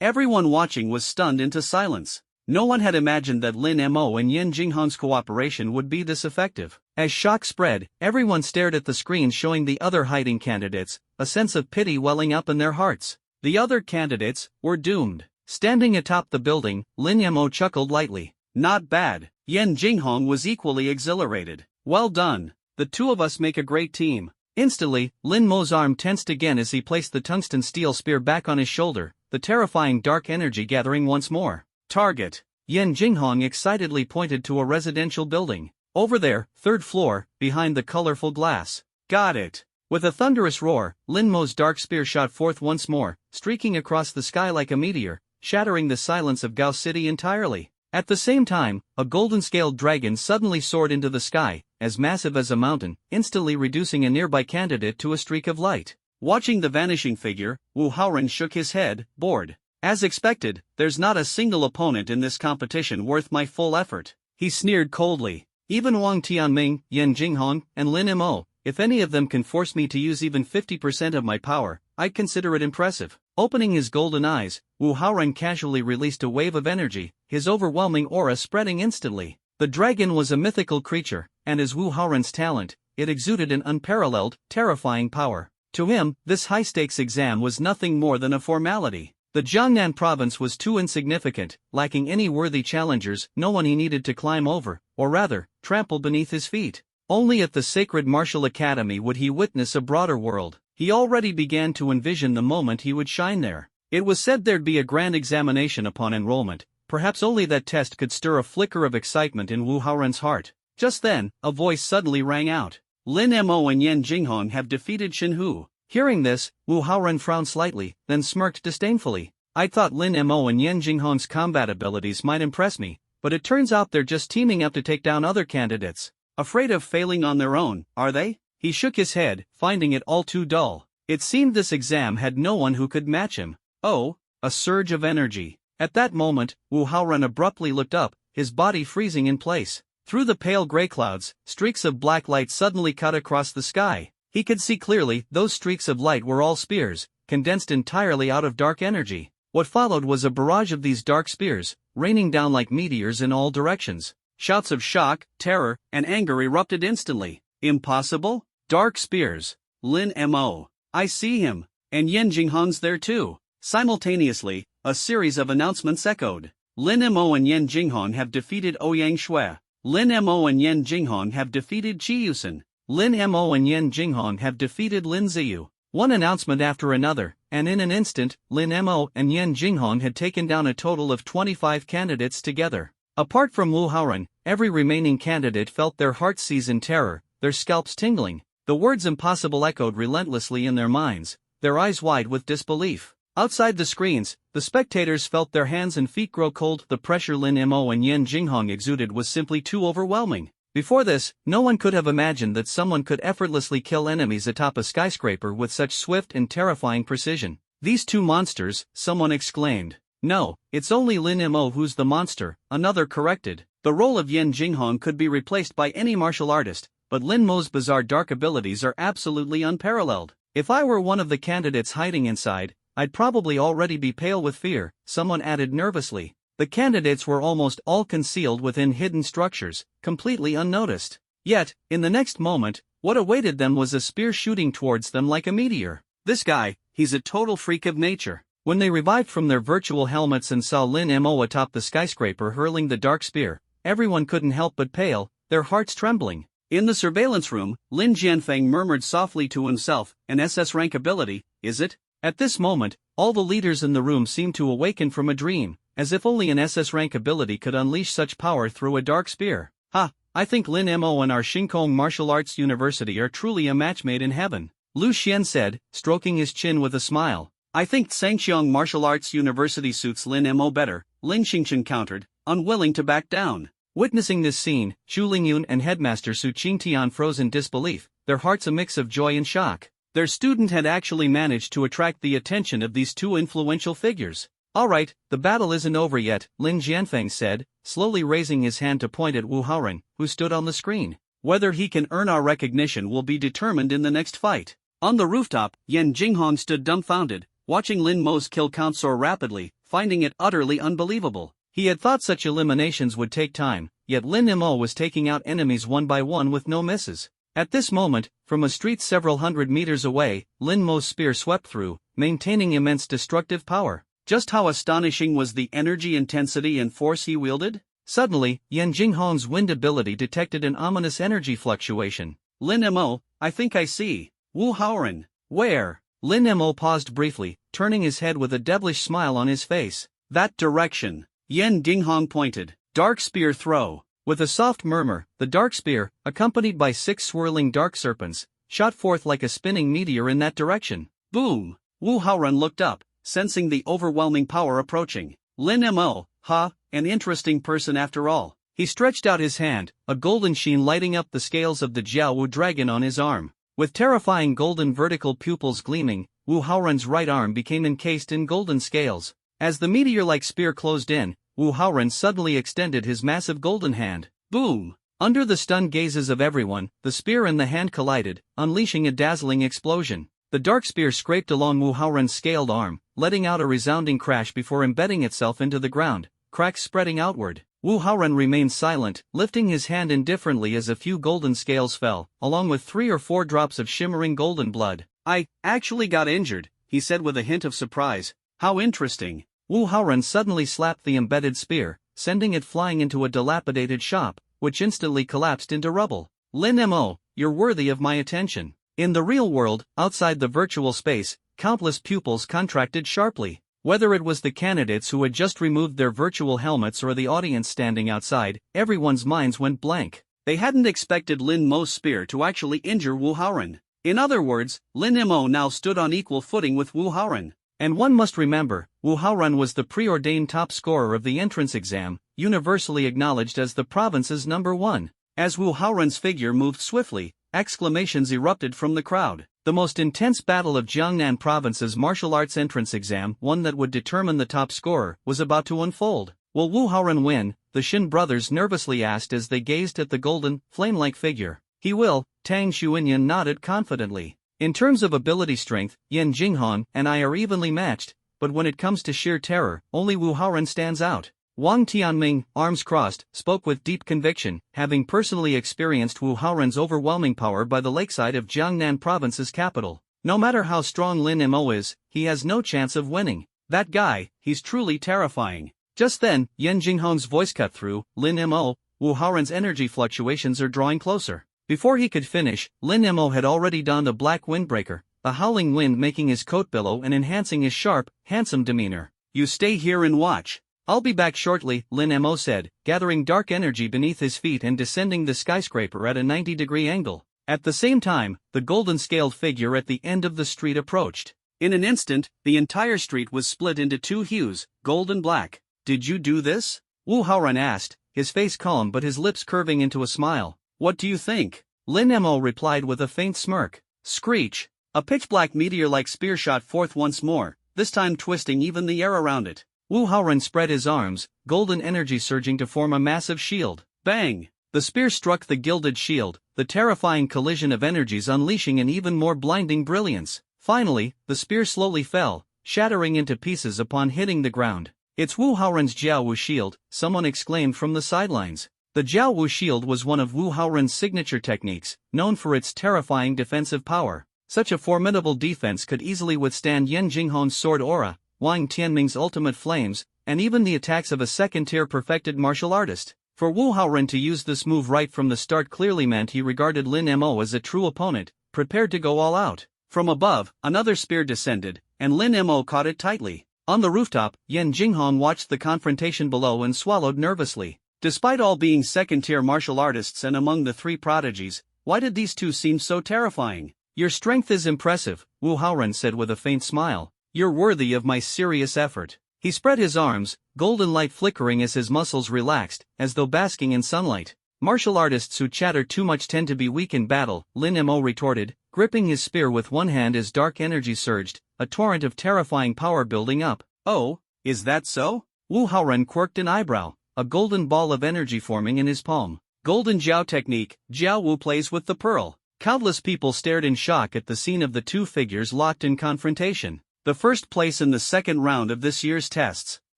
Everyone watching was stunned into silence. No one had imagined that Lin Mo and Yen Jinghong's cooperation would be this effective. As shock spread, everyone stared at the screen showing the other hiding candidates, a sense of pity welling up in their hearts. The other candidates were doomed. Standing atop the building, Lin Mo chuckled lightly. Not bad. Yen Jinghong was equally exhilarated. Well done. The two of us make a great team. Instantly, Lin Mo's arm tensed again as he placed the tungsten steel spear back on his shoulder, the terrifying dark energy gathering once more. Target. Yen Jinghong excitedly pointed to a residential building. Over there, 3rd floor, behind the colorful glass. Got it. With a thunderous roar, Lin Mo's dark spear shot forth once more, streaking across the sky like a meteor, shattering the silence of Gao City entirely. At the same time, a golden-scaled dragon suddenly soared into the sky, as massive as a mountain, instantly reducing a nearby candidate to a streak of light. Watching the vanishing figure, Wu Haoren shook his head, bored. As expected, there's not a single opponent in this competition worth my full effort. He sneered coldly. Even Wang Tianming, Yen Jinghong, and Lin Mo, if any of them can force me to use even 50% of my power, I'd consider it impressive. Opening his golden eyes, Wu Haoren casually released a wave of energy, his overwhelming aura spreading instantly. The dragon was a mythical creature, and as Wu Haoren's talent, it exuded an unparalleled, terrifying power. To him, this high-stakes exam was nothing more than a formality. The Jiangnan province was too insignificant, lacking any worthy challengers, no one he needed to climb over, or rather, trample beneath his feet. Only at the Sacred Martial Academy would he witness a broader world. He already began to envision the moment he would shine there. It was said there'd be a grand examination upon enrollment. Perhaps only that test could stir a flicker of excitement in Wu Haoren's heart. Just then, a voice suddenly rang out. Lin Mo and Yen Jinghong have defeated Shen Hu. Hearing this, Wu Haoren frowned slightly, then smirked disdainfully. I thought Lin Mo and Yen Jinghong's combat abilities might impress me, but it turns out they're just teaming up to take down other candidates. Afraid of failing on their own, are they? He shook his head, finding it all too dull. It seemed this exam had no one who could match him. Oh, a surge of energy. At that moment, Wu Haoren abruptly looked up, his body freezing in place. Through the pale gray clouds, streaks of black light suddenly cut across the sky. He could see clearly, those streaks of light were all spears, condensed entirely out of dark energy. What followed was a barrage of these dark spears, raining down like meteors in all directions. Shouts of shock, terror, and anger erupted instantly. Impossible? Dark spears. Lin Mo. I see him. And Yen Jinghong's there too. Simultaneously, a series of announcements echoed. Lin Mo and Yen Jinghong have defeated Ouyang Shui. Lin Mo and Yen Jinghong have defeated Qi Yusen. Lin Mo and Yen Jinghong have defeated Lin Ziyu. One announcement after another, and in an instant, Lin Mo and Yen Jinghong had taken down a total of 25 candidates together. Apart from Wu Haoren, every remaining candidate felt their hearts seize in terror, their scalps tingling. The words impossible echoed relentlessly in their minds, their eyes wide with disbelief. Outside the screens, the spectators felt their hands and feet grow cold. The pressure Lin Mo and Yen Jinghong exuded was simply too overwhelming. Before this, no one could have imagined that someone could effortlessly kill enemies atop a skyscraper with such swift and terrifying precision. These two monsters, someone exclaimed. No, it's only Lin Mo who's the monster, another corrected. The role of Yen Jinghong could be replaced by any martial artist, but Lin Mo's bizarre dark abilities are absolutely unparalleled. If I were one of the candidates hiding inside, I'd probably already be pale with fear, someone added nervously. The candidates were almost all concealed within hidden structures, completely unnoticed. Yet, in the next moment, what awaited them was a spear shooting towards them like a meteor. This guy, he's a total freak of nature. When they revived from their virtual helmets and saw Lin Mo atop the skyscraper hurling the dark spear, everyone couldn't help but pale, their hearts trembling. In the surveillance room, Lin Jianfeng murmured softly to himself, an SS rank ability, is it? At this moment, all the leaders in the room seemed to awaken from a dream, as if only an SS rank ability could unleash such power through a dark spear. Ha, I think Lin Mo and our Shinkong Martial Arts University are truly a match made in heaven, Lu Xian said, stroking his chin with a smile. I think Sangxiang Martial Arts University suits Lin Mo better, Lin Xingchen countered, unwilling to back down. Witnessing this scene, Xu Lingyun and headmaster Su Qingtian froze in disbelief, their hearts a mix of joy and shock. Their student had actually managed to attract the attention of these two influential figures. Alright, the battle isn't over yet, Lin Jianfeng said, slowly raising his hand to point at Wu Haoren, who stood on the screen. Whether he can earn our recognition will be determined in the next fight. On the rooftop, Yan Jinghong stood dumbfounded, watching Lin Mo's kill count soar rapidly, finding it utterly unbelievable. He had thought such eliminations would take time, yet Lin Mo was taking out enemies one by one with no misses. At this moment, from a street several hundred meters away, Lin Mo's spear swept through, maintaining immense destructive power. Just how astonishing was the energy intensity and force he wielded? Suddenly, Yan Jinghong's wind ability detected an ominous energy fluctuation. Lin Mo, I think I see. Wu Haoren. Where? Lin Mo paused briefly, turning his head with a devilish smile on his face. That direction. Yan Jinghong pointed. Dark spear throw. With a soft murmur, the dark spear, accompanied by 6 swirling dark serpents, shot forth like a spinning meteor in that direction. Boom! Wu Haoren looked up, sensing the overwhelming power approaching. Lin Mo, an interesting person after all. He stretched out his hand, a golden sheen lighting up the scales of the Jiaowu dragon on his arm. With terrifying golden vertical pupils gleaming, Wu Haoren's right arm became encased in golden scales. As the meteor-like spear closed in, Wu Haoren suddenly extended his massive golden hand. Boom! Under the stunned gazes of everyone, the spear and the hand collided, unleashing a dazzling explosion. The dark spear scraped along Wu Haoren's scaled arm, letting out a resounding crash before embedding itself into the ground, cracks spreading outward. Wu Haoren remained silent, lifting his hand indifferently as a few golden scales fell, along with 3 or 4 drops of shimmering golden blood. I actually got injured, he said with a hint of surprise. How interesting. Wu Haoren suddenly slapped the embedded spear, sending it flying into a dilapidated shop, which instantly collapsed into rubble. Lin Mo, you're worthy of my attention. In the real world, outside the virtual space, countless pupils contracted sharply. Whether it was the candidates who had just removed their virtual helmets or the audience standing outside, everyone's minds went blank. They hadn't expected Lin Mo's spear to actually injure Wu Haoren. In other words, Lin Mo now stood on equal footing with Wu Haoren. And one must remember, Wu Haoren was the preordained top scorer of the entrance exam, universally acknowledged as the province's #1. As Wu Haoren's figure moved swiftly, exclamations erupted from the crowd. The most intense battle of Jiangnan Province's martial arts entrance exam, one that would determine the top scorer, was about to unfold. Will Wu Haoren win? The Shin brothers nervously asked as they gazed at the golden, flame-like figure. He will, Tang Xuanyan nodded confidently. In terms of ability strength, Yan Jinghong and I are evenly matched, but when it comes to sheer terror, only Wu Haoren stands out. Wang Tianming, arms crossed, spoke with deep conviction, having personally experienced Wu Haoren's overwhelming power by the lakeside of Jiangnan Province's capital. No matter how strong Lin Mo is, he has no chance of winning. That guy, he's truly terrifying. Just then, Yan Jinghong's voice cut through. Lin Mo, Wu Haoren's energy fluctuations are drawing closer. Before he could finish, Lin Mo had already donned a black windbreaker, a howling wind making his coat billow and enhancing his sharp, handsome demeanor. You stay here and watch. I'll be back shortly, Lin Mo said, gathering dark energy beneath his feet and descending the skyscraper at a 90-degree angle. At the same time, the golden-scaled figure at the end of the street approached. In an instant, the entire street was split into 2 hues, gold and black. Did you do this? Wu Haoren asked, his face calm but his lips curving into a smile. What do you think? Lin Mo replied with a faint smirk. Screech! A pitch-black meteor-like spear shot forth once more, this time twisting even the air around it. Wu Haoren spread his arms, golden energy surging to form a massive shield. Bang! The spear struck the gilded shield, the terrifying collision of energies unleashing an even more blinding brilliance. Finally, the spear slowly fell, shattering into pieces upon hitting the ground. It's Wu Haoren's Jiaowu shield, someone exclaimed from the sidelines. The Jiaowu shield was one of Wu Haoren's signature techniques, known for its terrifying defensive power. Such a formidable defense could easily withstand Yan Jinghong's sword aura, Wang Tianming's ultimate flames, and even the attacks of a second-tier perfected martial artist. For Wu Haoren to use this move right from the start clearly meant he regarded Lin Mo as a true opponent, prepared to go all out. From above, another spear descended, and Lin Mo caught it tightly. On the rooftop, Yan Jinghong watched the confrontation below and swallowed nervously. Despite all being second-tier martial artists and among the 3 prodigies, why did these two seem so terrifying? Your strength is impressive, Wu Haoren said with a faint smile. You're worthy of my serious effort. He spread his arms, golden light flickering as his muscles relaxed, as though basking in sunlight. Martial artists who chatter too much tend to be weak in battle, Lin Mo retorted, gripping his spear with one hand as dark energy surged, a torrent of terrifying power building up. Oh, is that so? Wu Haoren quirked an eyebrow, a golden ball of energy forming in his palm. Golden Jiao technique, Jiao Wu plays with the pearl. Countless people stared in shock at the scene of the two figures locked in confrontation. The first place in the second round of this year's tests.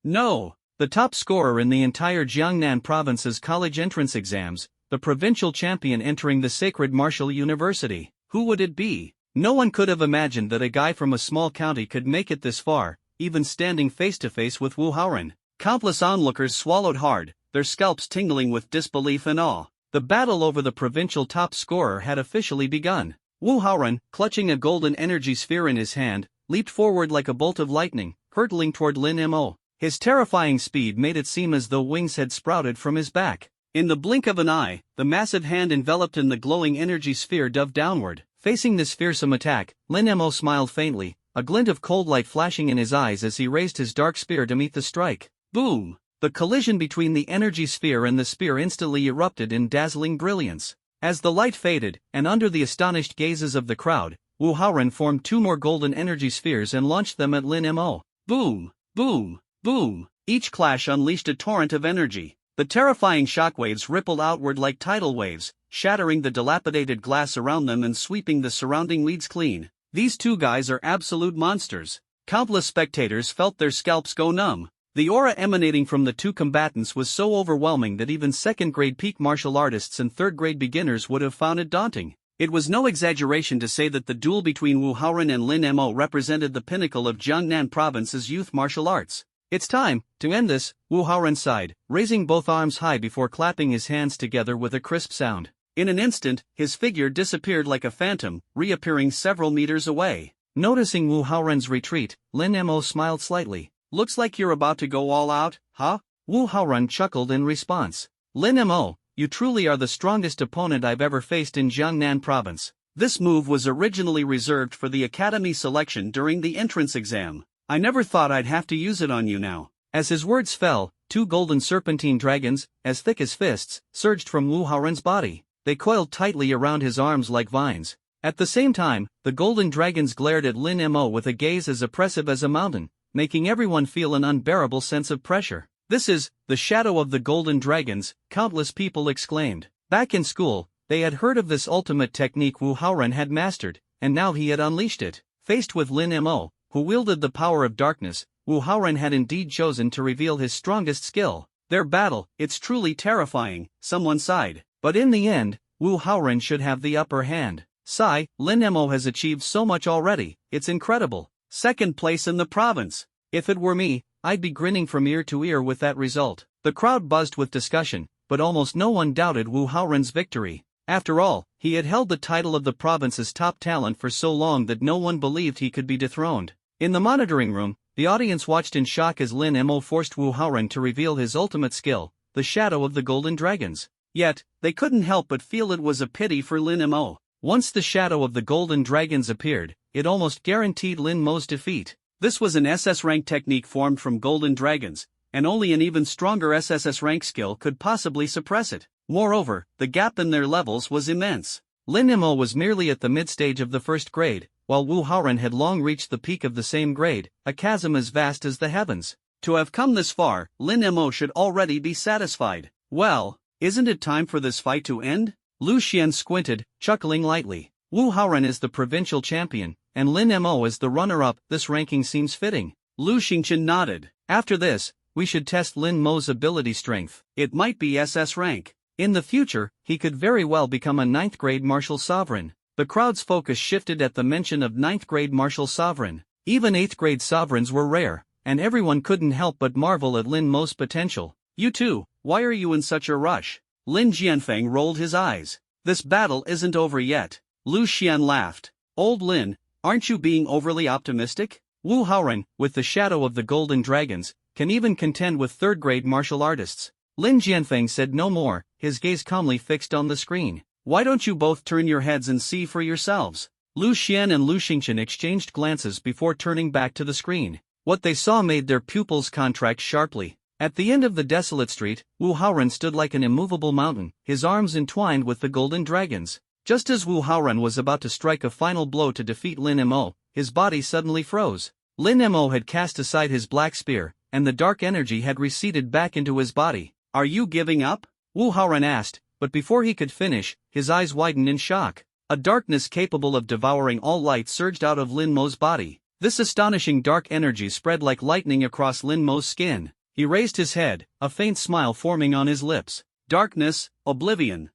No, the top scorer in the entire Jiangnan province's college entrance exams, the provincial champion entering the Sacred Martial University. Who would it be? No one could have imagined that a guy from a small county could make it this far, even standing face to face with Wu Haoren. Countless onlookers swallowed hard, their scalps tingling with disbelief and awe. The battle over the provincial top scorer had officially begun. Wu Haoren, clutching a golden energy sphere in his hand, leaped forward like a bolt of lightning, hurtling toward Lin Mo. His terrifying speed made it seem as though wings had sprouted from his back. In the blink of an eye, the massive hand enveloped in the glowing energy sphere dove downward. Facing this fearsome attack, Lin Mo smiled faintly, a glint of cold light flashing in his eyes as he raised his dark spear to meet the strike. Boom! The collision between the energy sphere and the spear instantly erupted in dazzling brilliance. As the light faded, and under the astonished gazes of the crowd, Wu Haoren formed two more golden energy spheres and launched them at Lin Mo. Boom! Boom! Boom! Each clash unleashed a torrent of energy. The terrifying shockwaves rippled outward like tidal waves, shattering the dilapidated glass around them and sweeping the surrounding weeds clean. These two guys are absolute monsters. Countless spectators felt their scalps go numb. The aura emanating from the two combatants was so overwhelming that even second-grade peak martial artists and third-grade beginners would have found it daunting. It was no exaggeration to say that the duel between Wu Haoren and Lin Mo represented the pinnacle of Jiangnan province's youth martial arts. It's time to end this, Wu Haoren sighed, raising both arms high before clapping his hands together with a crisp sound. In an instant, his figure disappeared like a phantom, reappearing several meters away. Noticing Wu Haoren's retreat, Lin Mo smiled slightly. Looks like you're about to go all out, huh? Wu Haoren chuckled in response. Lin Mo, you truly are the strongest opponent I've ever faced in Jiangnan province. This move was originally reserved for the academy selection during the entrance exam. I never thought I'd have to use it on you now. As his words fell, two golden serpentine dragons, as thick as fists, surged from Wu Haoren's body. They coiled tightly around his arms like vines. At the same time, the golden dragons glared at Lin Mo with a gaze as oppressive as a mountain, making everyone feel an unbearable sense of pressure. This is the shadow of the golden dragons, countless people exclaimed. Back in school, they had heard of this ultimate technique Wu Haoren had mastered, and now he had unleashed it. Faced with Lin Mo, who wielded the power of darkness, Wu Haoren had indeed chosen to reveal his strongest skill. Their battle, it's truly terrifying, someone sighed. But in the end, Wu Haoren should have the upper hand. Sigh, Lin Mo has achieved so much already, it's incredible. Second place in the province. If it were me, I'd be grinning from ear to ear with that result. The crowd buzzed with discussion, but almost no one doubted Wu Haoren's victory. After all, he had held the title of the province's top talent for so long that no one believed he could be dethroned. In the monitoring room, the audience watched in shock as Lin Mo forced Wu Haoren to reveal his ultimate skill, the shadow of the golden dragons. Yet, they couldn't help but feel it was a pity for Lin Mo. Once the shadow of the golden dragons appeared, it almost guaranteed Lin Mo's defeat. This was an SS rank technique formed from golden dragons, and only an even stronger SSS rank skill could possibly suppress it. Moreover, the gap in their levels was immense. Lin Mo was merely at the mid-stage of the first grade, while Wu Haoren had long reached the peak of the same grade, a chasm as vast as the heavens. To have come this far, Lin Mo should already be satisfied. Well, isn't it time for this fight to end? Lu Xian squinted, chuckling lightly. Wu Haoren is the provincial champion, and Lin Mo is the runner-up. This ranking seems fitting. Lu Xingqian nodded. After this, we should test Lin Mo's ability strength. It might be SS rank. In the future, he could very well become a 9th-grade martial sovereign. The crowd's focus shifted at the mention of 9th-grade martial sovereign. Even 8th-grade sovereigns were rare, and everyone couldn't help but marvel at Lin Mo's potential. You too, why are you in such a rush? Lin Jianfeng rolled his eyes. This battle isn't over yet. Lu Xian laughed. Old Lin, aren't you being overly optimistic? Wu Haoren, with the shadow of the golden dragons, can even contend with 3rd-grade martial artists. Lin Jianfeng said no more, his gaze calmly fixed on the screen. Why don't you both turn your heads and see for yourselves? Lu Xian and Lu Xingchen exchanged glances before turning back to the screen. What they saw made their pupils contract sharply. At the end of the desolate street, Wu Haoran stood like an immovable mountain, his arms entwined with the golden dragons. Just as Wu Haoran was about to strike a final blow to defeat Lin Mo, his body suddenly froze. Lin Mo had cast aside his black spear, and the dark energy had receded back into his body. Are you giving up? Wu Haoran asked, but before he could finish, his eyes widened in shock. A darkness capable of devouring all light surged out of Lin Mo's body. This astonishing dark energy spread like lightning across Lin Mo's skin. He raised his head, a faint smile forming on his lips. Darkness, oblivion.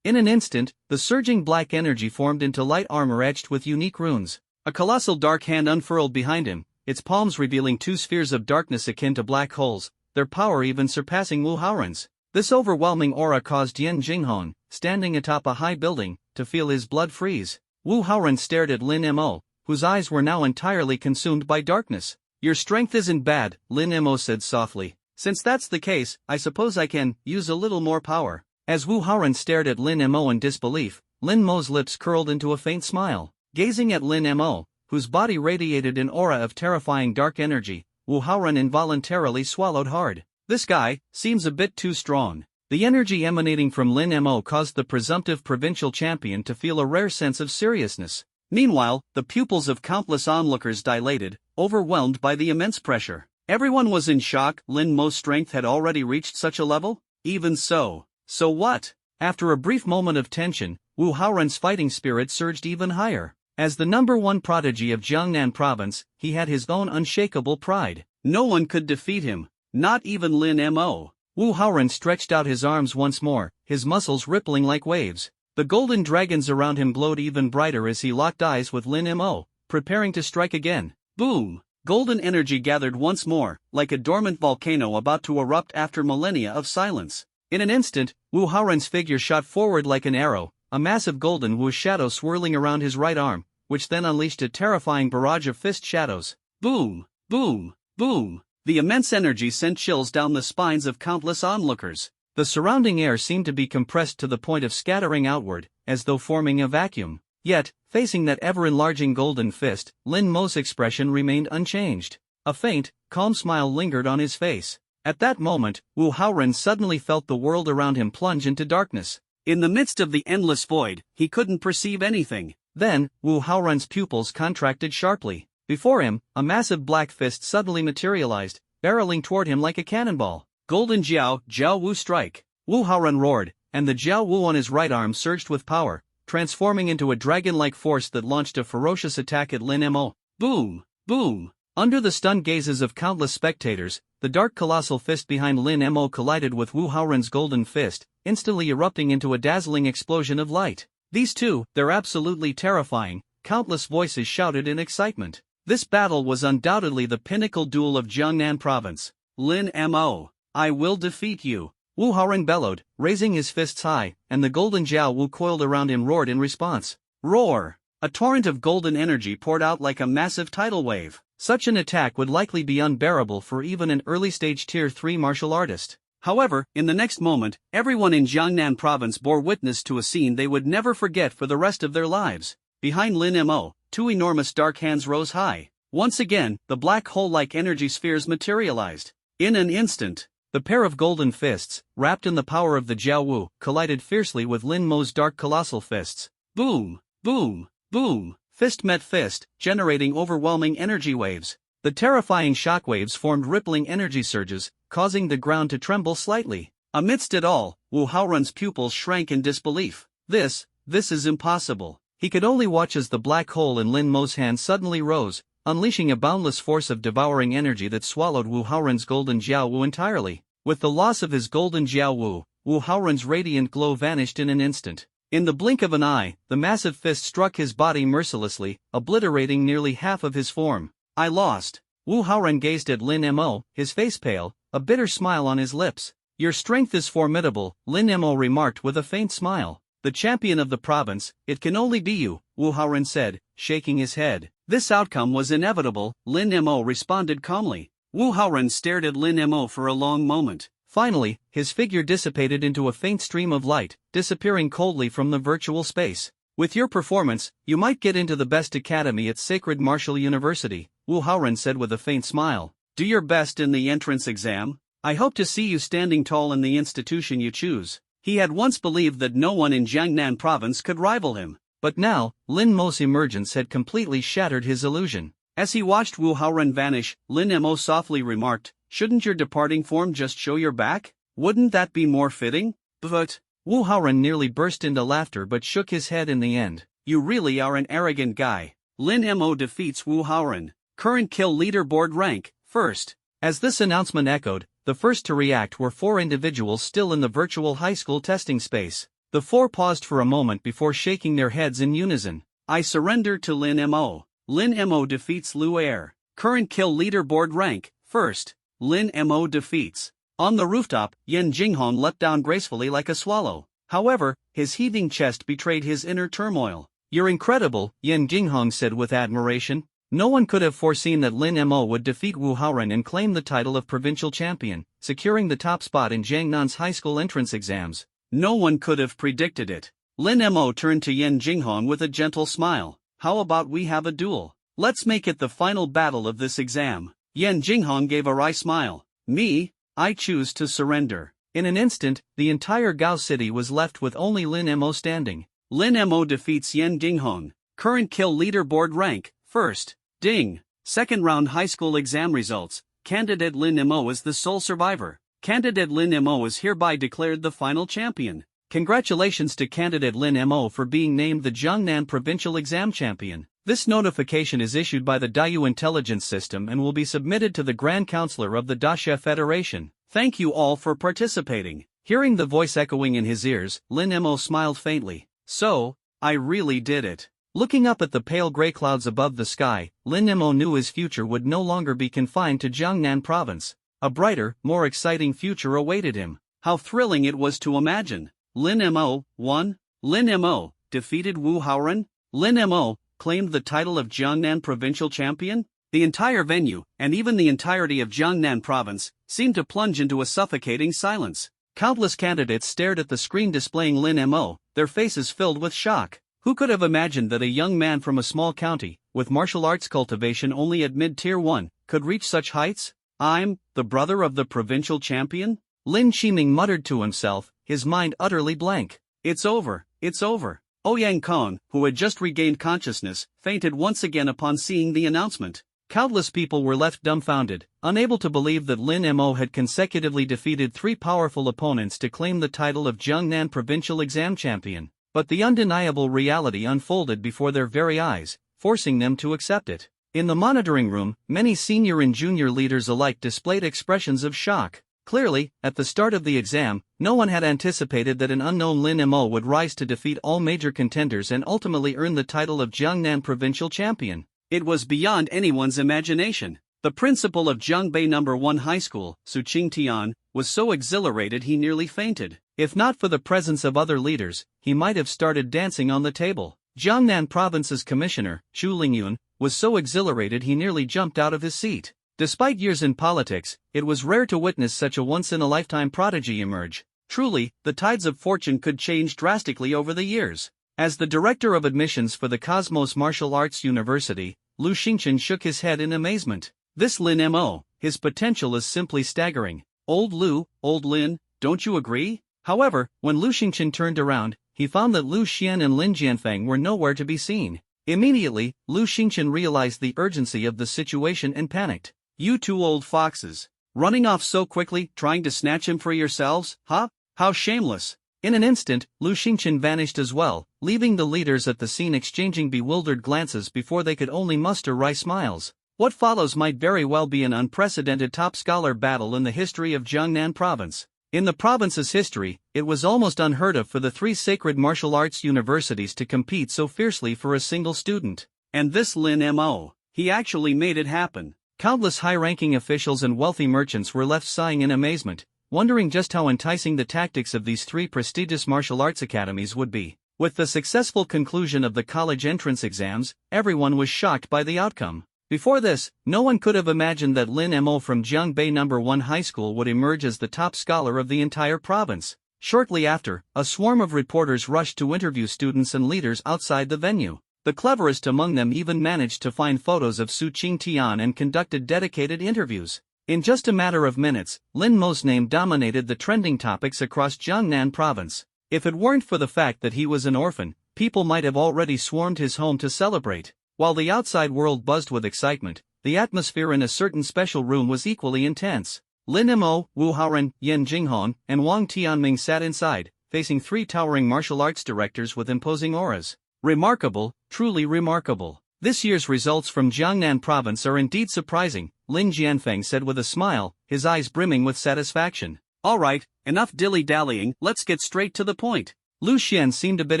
In an instant, the surging black energy formed into light armor etched with unique runes. A colossal dark hand unfurled behind him, its palms revealing two spheres of darkness akin to black holes, their power even surpassing Wu Haoran's. This overwhelming aura caused Yan Jinghong, standing atop a high building, to feel his blood freeze. Wu Haoran stared at Lin Mo, whose eyes were now entirely consumed by darkness. Your strength isn't bad, Lin Mo said softly. Since that's the case, I suppose I can use a little more power. As Wu Haoran stared at Lin Mo in disbelief, Lin Mo's lips curled into a faint smile. Gazing at Lin Mo, whose body radiated an aura of terrifying dark energy, Wu Haoran involuntarily swallowed hard. This guy seems a bit too strong. The energy emanating from Lin Mo caused the presumptive provincial champion to feel a rare sense of seriousness. Meanwhile, the pupils of countless onlookers dilated, overwhelmed by the immense pressure. Everyone was in shock. Lin Mo's strength had already reached such a level? Even so. So what? After a brief moment of tension, Wu Haoran's fighting spirit surged even higher. As the #1 prodigy of Jiangnan province, he had his own unshakable pride. No one could defeat him, not even Lin Mo. Wu Haoran stretched out his arms once more, his muscles rippling like waves. The golden dragons around him glowed even brighter as he locked eyes with Lin Mo, preparing to strike again. Boom! Golden energy gathered once more, like a dormant volcano about to erupt after millennia of silence. In an instant, Wu Haoran's figure shot forward like an arrow, a massive golden Wu shadow swirling around his right arm, which then unleashed a terrifying barrage of fist shadows. Boom! Boom! Boom! The immense energy sent chills down the spines of countless onlookers. The surrounding air seemed to be compressed to the point of scattering outward, as though forming a vacuum. Yet, facing that ever-enlarging golden fist, Lin Mo's expression remained unchanged. A faint, calm smile lingered on his face. At that moment, Wu Haoran suddenly felt the world around him plunge into darkness. In the midst of the endless void, he couldn't perceive anything. Then, Wu Haoran's pupils contracted sharply. Before him, a massive black fist suddenly materialized, barreling toward him like a cannonball. Golden Jiao Wu strike. Wu Haoran roared, and the Jiao Wu on his right arm surged with power, transforming into a dragon-like force that launched a ferocious attack at Lin Mo. Boom! Boom! Under the stunned gazes of countless spectators, the dark colossal fist behind Lin Mo collided with Wu Haoran's golden fist, instantly erupting into a dazzling explosion of light. These two, they're absolutely terrifying, countless voices shouted in excitement. This battle was undoubtedly the pinnacle duel of Jiangnan province. Lin Mo, I will defeat you. Wu Haoran bellowed, raising his fists high, and the golden Jiao Wu coiled around him roared in response. Roar! A torrent of golden energy poured out like a massive tidal wave. Such an attack would likely be unbearable for even an early-stage Tier 3 martial artist. However, in the next moment, everyone in Jiangnan province bore witness to a scene they would never forget for the rest of their lives. Behind Lin Mo, two enormous dark hands rose high. Once again, the black hole-like energy spheres materialized. In an instant, the pair of golden fists, wrapped in the power of the Jiao Wu, collided fiercely with Lin Mo's dark colossal fists. Boom! Boom! Boom! Fist met fist, generating overwhelming energy waves. The terrifying shockwaves formed rippling energy surges, causing the ground to tremble slightly. Amidst it all, Wu Haoran's pupils shrank in disbelief. This is impossible. He could only watch as the black hole in Lin Mo's hand suddenly rose, unleashing a boundless force of devouring energy that swallowed Wu Haoran's golden Jiao Wu entirely. With the loss of his golden Jiao Wu, Wu Haoran's radiant glow vanished in an instant. In the blink of an eye, the massive fist struck his body mercilessly, obliterating nearly half of his form. I lost. Wu Haoran gazed at Lin Mo, his face pale, a bitter smile on his lips. Your strength is formidable, Lin Mo remarked with a faint smile. The champion of the province, it can only be you, Wu Haoran said, shaking his head. This outcome was inevitable, Lin Mo responded calmly. Wu Haoran stared at Lin Mo for a long moment. Finally, his figure dissipated into a faint stream of light, disappearing coldly from the virtual space. With your performance, you might get into the best academy at Sacred Martial University, Wu Haoren said with a faint smile. Do your best in the entrance exam. I hope to see you standing tall in the institution you choose. He had once believed that no one in Jiangnan province could rival him. But now, Lin Mo's emergence had completely shattered his illusion. As he watched Wu Haoren vanish, Lin Mo softly remarked, "Shouldn't your departing form just show your back? Wouldn't that be more fitting?" But Wu Haoren nearly burst into laughter but shook his head in the end. You really are an arrogant guy. Lin Mo defeats Wu Haoren. Current kill leaderboard rank, first. As this announcement echoed, the first to react were 4 individuals still in the virtual high school testing space. The 4 paused for a moment before shaking their heads in unison. I surrender to Lin Mo. Lin Mo defeats Lu Air. Current kill leaderboard rank, first. Lin Mo defeats. On the rooftop, Yan Jinghong leapt down gracefully like a swallow. However, his heaving chest betrayed his inner turmoil. You're incredible, Yan Jinghong said with admiration. No one could have foreseen that Lin Mo would defeat Wu Haoren and claim the title of provincial champion, securing the top spot in Jiangnan's high school entrance exams. No one could have predicted it. Lin Mo turned to Yan Jinghong with a gentle smile. How about we have a duel? Let's make it the final battle of this exam. Yan Jinghong gave a wry smile. Me? I choose to surrender. In an instant, the entire Gao city was left with only Lin Mo standing. Lin Mo defeats Yan Jinghong. Current kill leaderboard rank, first. Ding! Second round high school exam results. Candidate Lin Mo is the sole survivor. Candidate Lin Mo is hereby declared the final champion. Congratulations to candidate Lin Mo for being named the Jiangnan Provincial Exam Champion. This notification is issued by the Dayu Intelligence System and will be submitted to the Grand Counselor of the Daxia Federation. Thank you all for participating. Hearing the voice echoing in his ears, Lin Mo smiled faintly. So, I really did it. Looking up at the pale gray clouds above the sky, Lin Mo knew his future would no longer be confined to Jiangnan province. A brighter, more exciting future awaited him. How thrilling it was to imagine. Lin Mo won. Lin Mo defeated Wu Haoren. Lin Mo claimed the title of Jiangnan Provincial Champion. The entire venue, and even the entirety of Jiangnan province, seemed to plunge into a suffocating silence. Countless candidates stared at the screen displaying Lin Mo, their faces filled with shock. Who could have imagined that a young man from a small county, with martial arts cultivation only at mid-tier 1, could reach such heights? I'm the brother of the provincial champion? Lin Qiming muttered to himself, his mind utterly blank. It's over, it's over. Ouyang Kong, who had just regained consciousness, fainted once again upon seeing the announcement. Countless people were left dumbfounded, unable to believe that Lin Mo had consecutively defeated 3 powerful opponents to claim the title of Jiangnan Provincial Exam Champion. But the undeniable reality unfolded before their very eyes, forcing them to accept it. In the monitoring room, many senior and junior leaders alike displayed expressions of shock. Clearly, at the start of the exam, no one had anticipated that an unknown Lin Mo would rise to defeat all major contenders and ultimately earn the title of Jiangnan Provincial Champion. It was beyond anyone's imagination. The principal of Jiangbei No. 1 High School, Su Qingtian, was so exhilarated he nearly fainted. If not for the presence of other leaders, he might have started dancing on the table. Jiangnan Province's commissioner, Xu Lingyun, was so exhilarated he nearly jumped out of his seat. Despite years in politics, it was rare to witness such a once-in-a-lifetime prodigy emerge. Truly, the tides of fortune could change drastically over the years. As the director of admissions for the Cosmos Martial Arts University, Lu Xingchen shook his head in amazement. This Lin Mo, his potential is simply staggering. Old Lu, old Lin, don't you agree? However, when Lu Xingchen turned around, he found that Lu Xian and Lin Jianfeng were nowhere to be seen. Immediately, Lu Xingchen realized the urgency of the situation and panicked. You 2 old foxes. Running off so quickly, trying to snatch him for yourselves, huh? How shameless. In an instant, Lu Xingchen vanished as well, leaving the leaders at the scene exchanging bewildered glances before they could only muster wry smiles. What follows might very well be an unprecedented top scholar battle in the history of Jiangnan province. In the province's history, it was almost unheard of for the 3 sacred martial arts universities to compete so fiercely for a single student. And this Lin Mo, he actually made it happen. Countless high-ranking officials and wealthy merchants were left sighing in amazement, wondering just how enticing the tactics of these 3 prestigious martial arts academies would be. With the successful conclusion of the college entrance exams, everyone was shocked by the outcome. Before this, no one could have imagined that Lin Mo from Jiangbei No. 1 High School would emerge as the top scholar of the entire province. Shortly after, a swarm of reporters rushed to interview students and leaders outside the venue. The cleverest among them even managed to find photos of Su Qingtian and conducted dedicated interviews. In just a matter of minutes, Lin Mo's name dominated the trending topics across Jiangnan province. If it weren't for the fact that he was an orphan, people might have already swarmed his home to celebrate. While the outside world buzzed with excitement, the atmosphere in a certain special room was equally intense. Lin Mo, Wu Haoren, Yan Jinghong, and Wang Tianming sat inside, facing three towering martial arts directors with imposing auras. Remarkable, truly remarkable. This year's results from Jiangnan province are indeed surprising, Lin Jianfeng said with a smile, his eyes brimming with satisfaction. Alright, enough dilly-dallying, let's get straight to the point. Lu Xian seemed a bit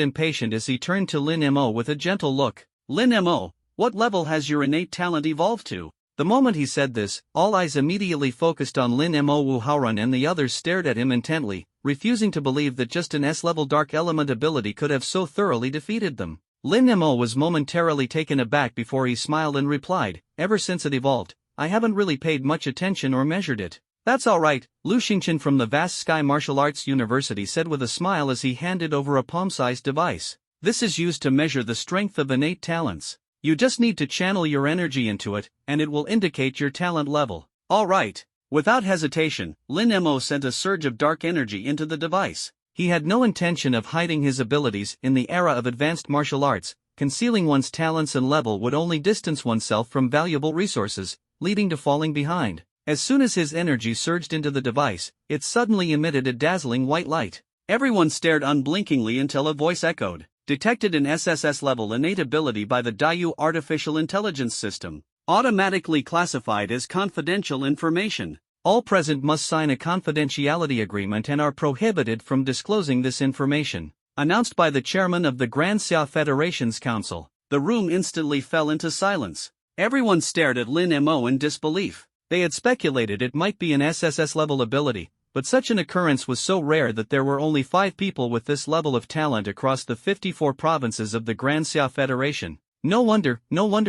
impatient as he turned to Lin Mo with a gentle look. Lin Mo, what level has your innate talent evolved to? The moment he said this, all eyes immediately focused on Lin Mo. Wu Haoren and the others stared at him intently, refusing to believe that just an S-level dark element ability could have so thoroughly defeated them. Lin Mo was momentarily taken aback before he smiled and replied, ever since it evolved, I haven't really paid much attention or measured it. That's alright, Lu Xingchen from the Vast Sky Martial Arts University said with a smile as he handed over a palm-sized device. This is used to measure the strength of innate talents. You just need to channel your energy into it, and it will indicate your talent level. Alright. Without hesitation, Lin Mo sent a surge of dark energy into the device. He had no intention of hiding his abilities. In the era of advanced martial arts, concealing one's talents and level would only distance oneself from valuable resources, leading to falling behind. As soon as his energy surged into the device, it suddenly emitted a dazzling white light. Everyone stared unblinkingly until a voice echoed. Detected an SSS-level innate ability by the Daiyu Artificial Intelligence System. Automatically classified as confidential information. All present must sign a confidentiality agreement and are prohibited from disclosing this information. Announced by the chairman of the Grand Xia Federation's Council. The room instantly fell into silence. Everyone stared at Lin Mo in disbelief. They had speculated it might be an SSS-level ability, but such an occurrence was so rare that there were only 5 people with this level of talent across the 54 provinces of the Grand Xia Federation. No wonder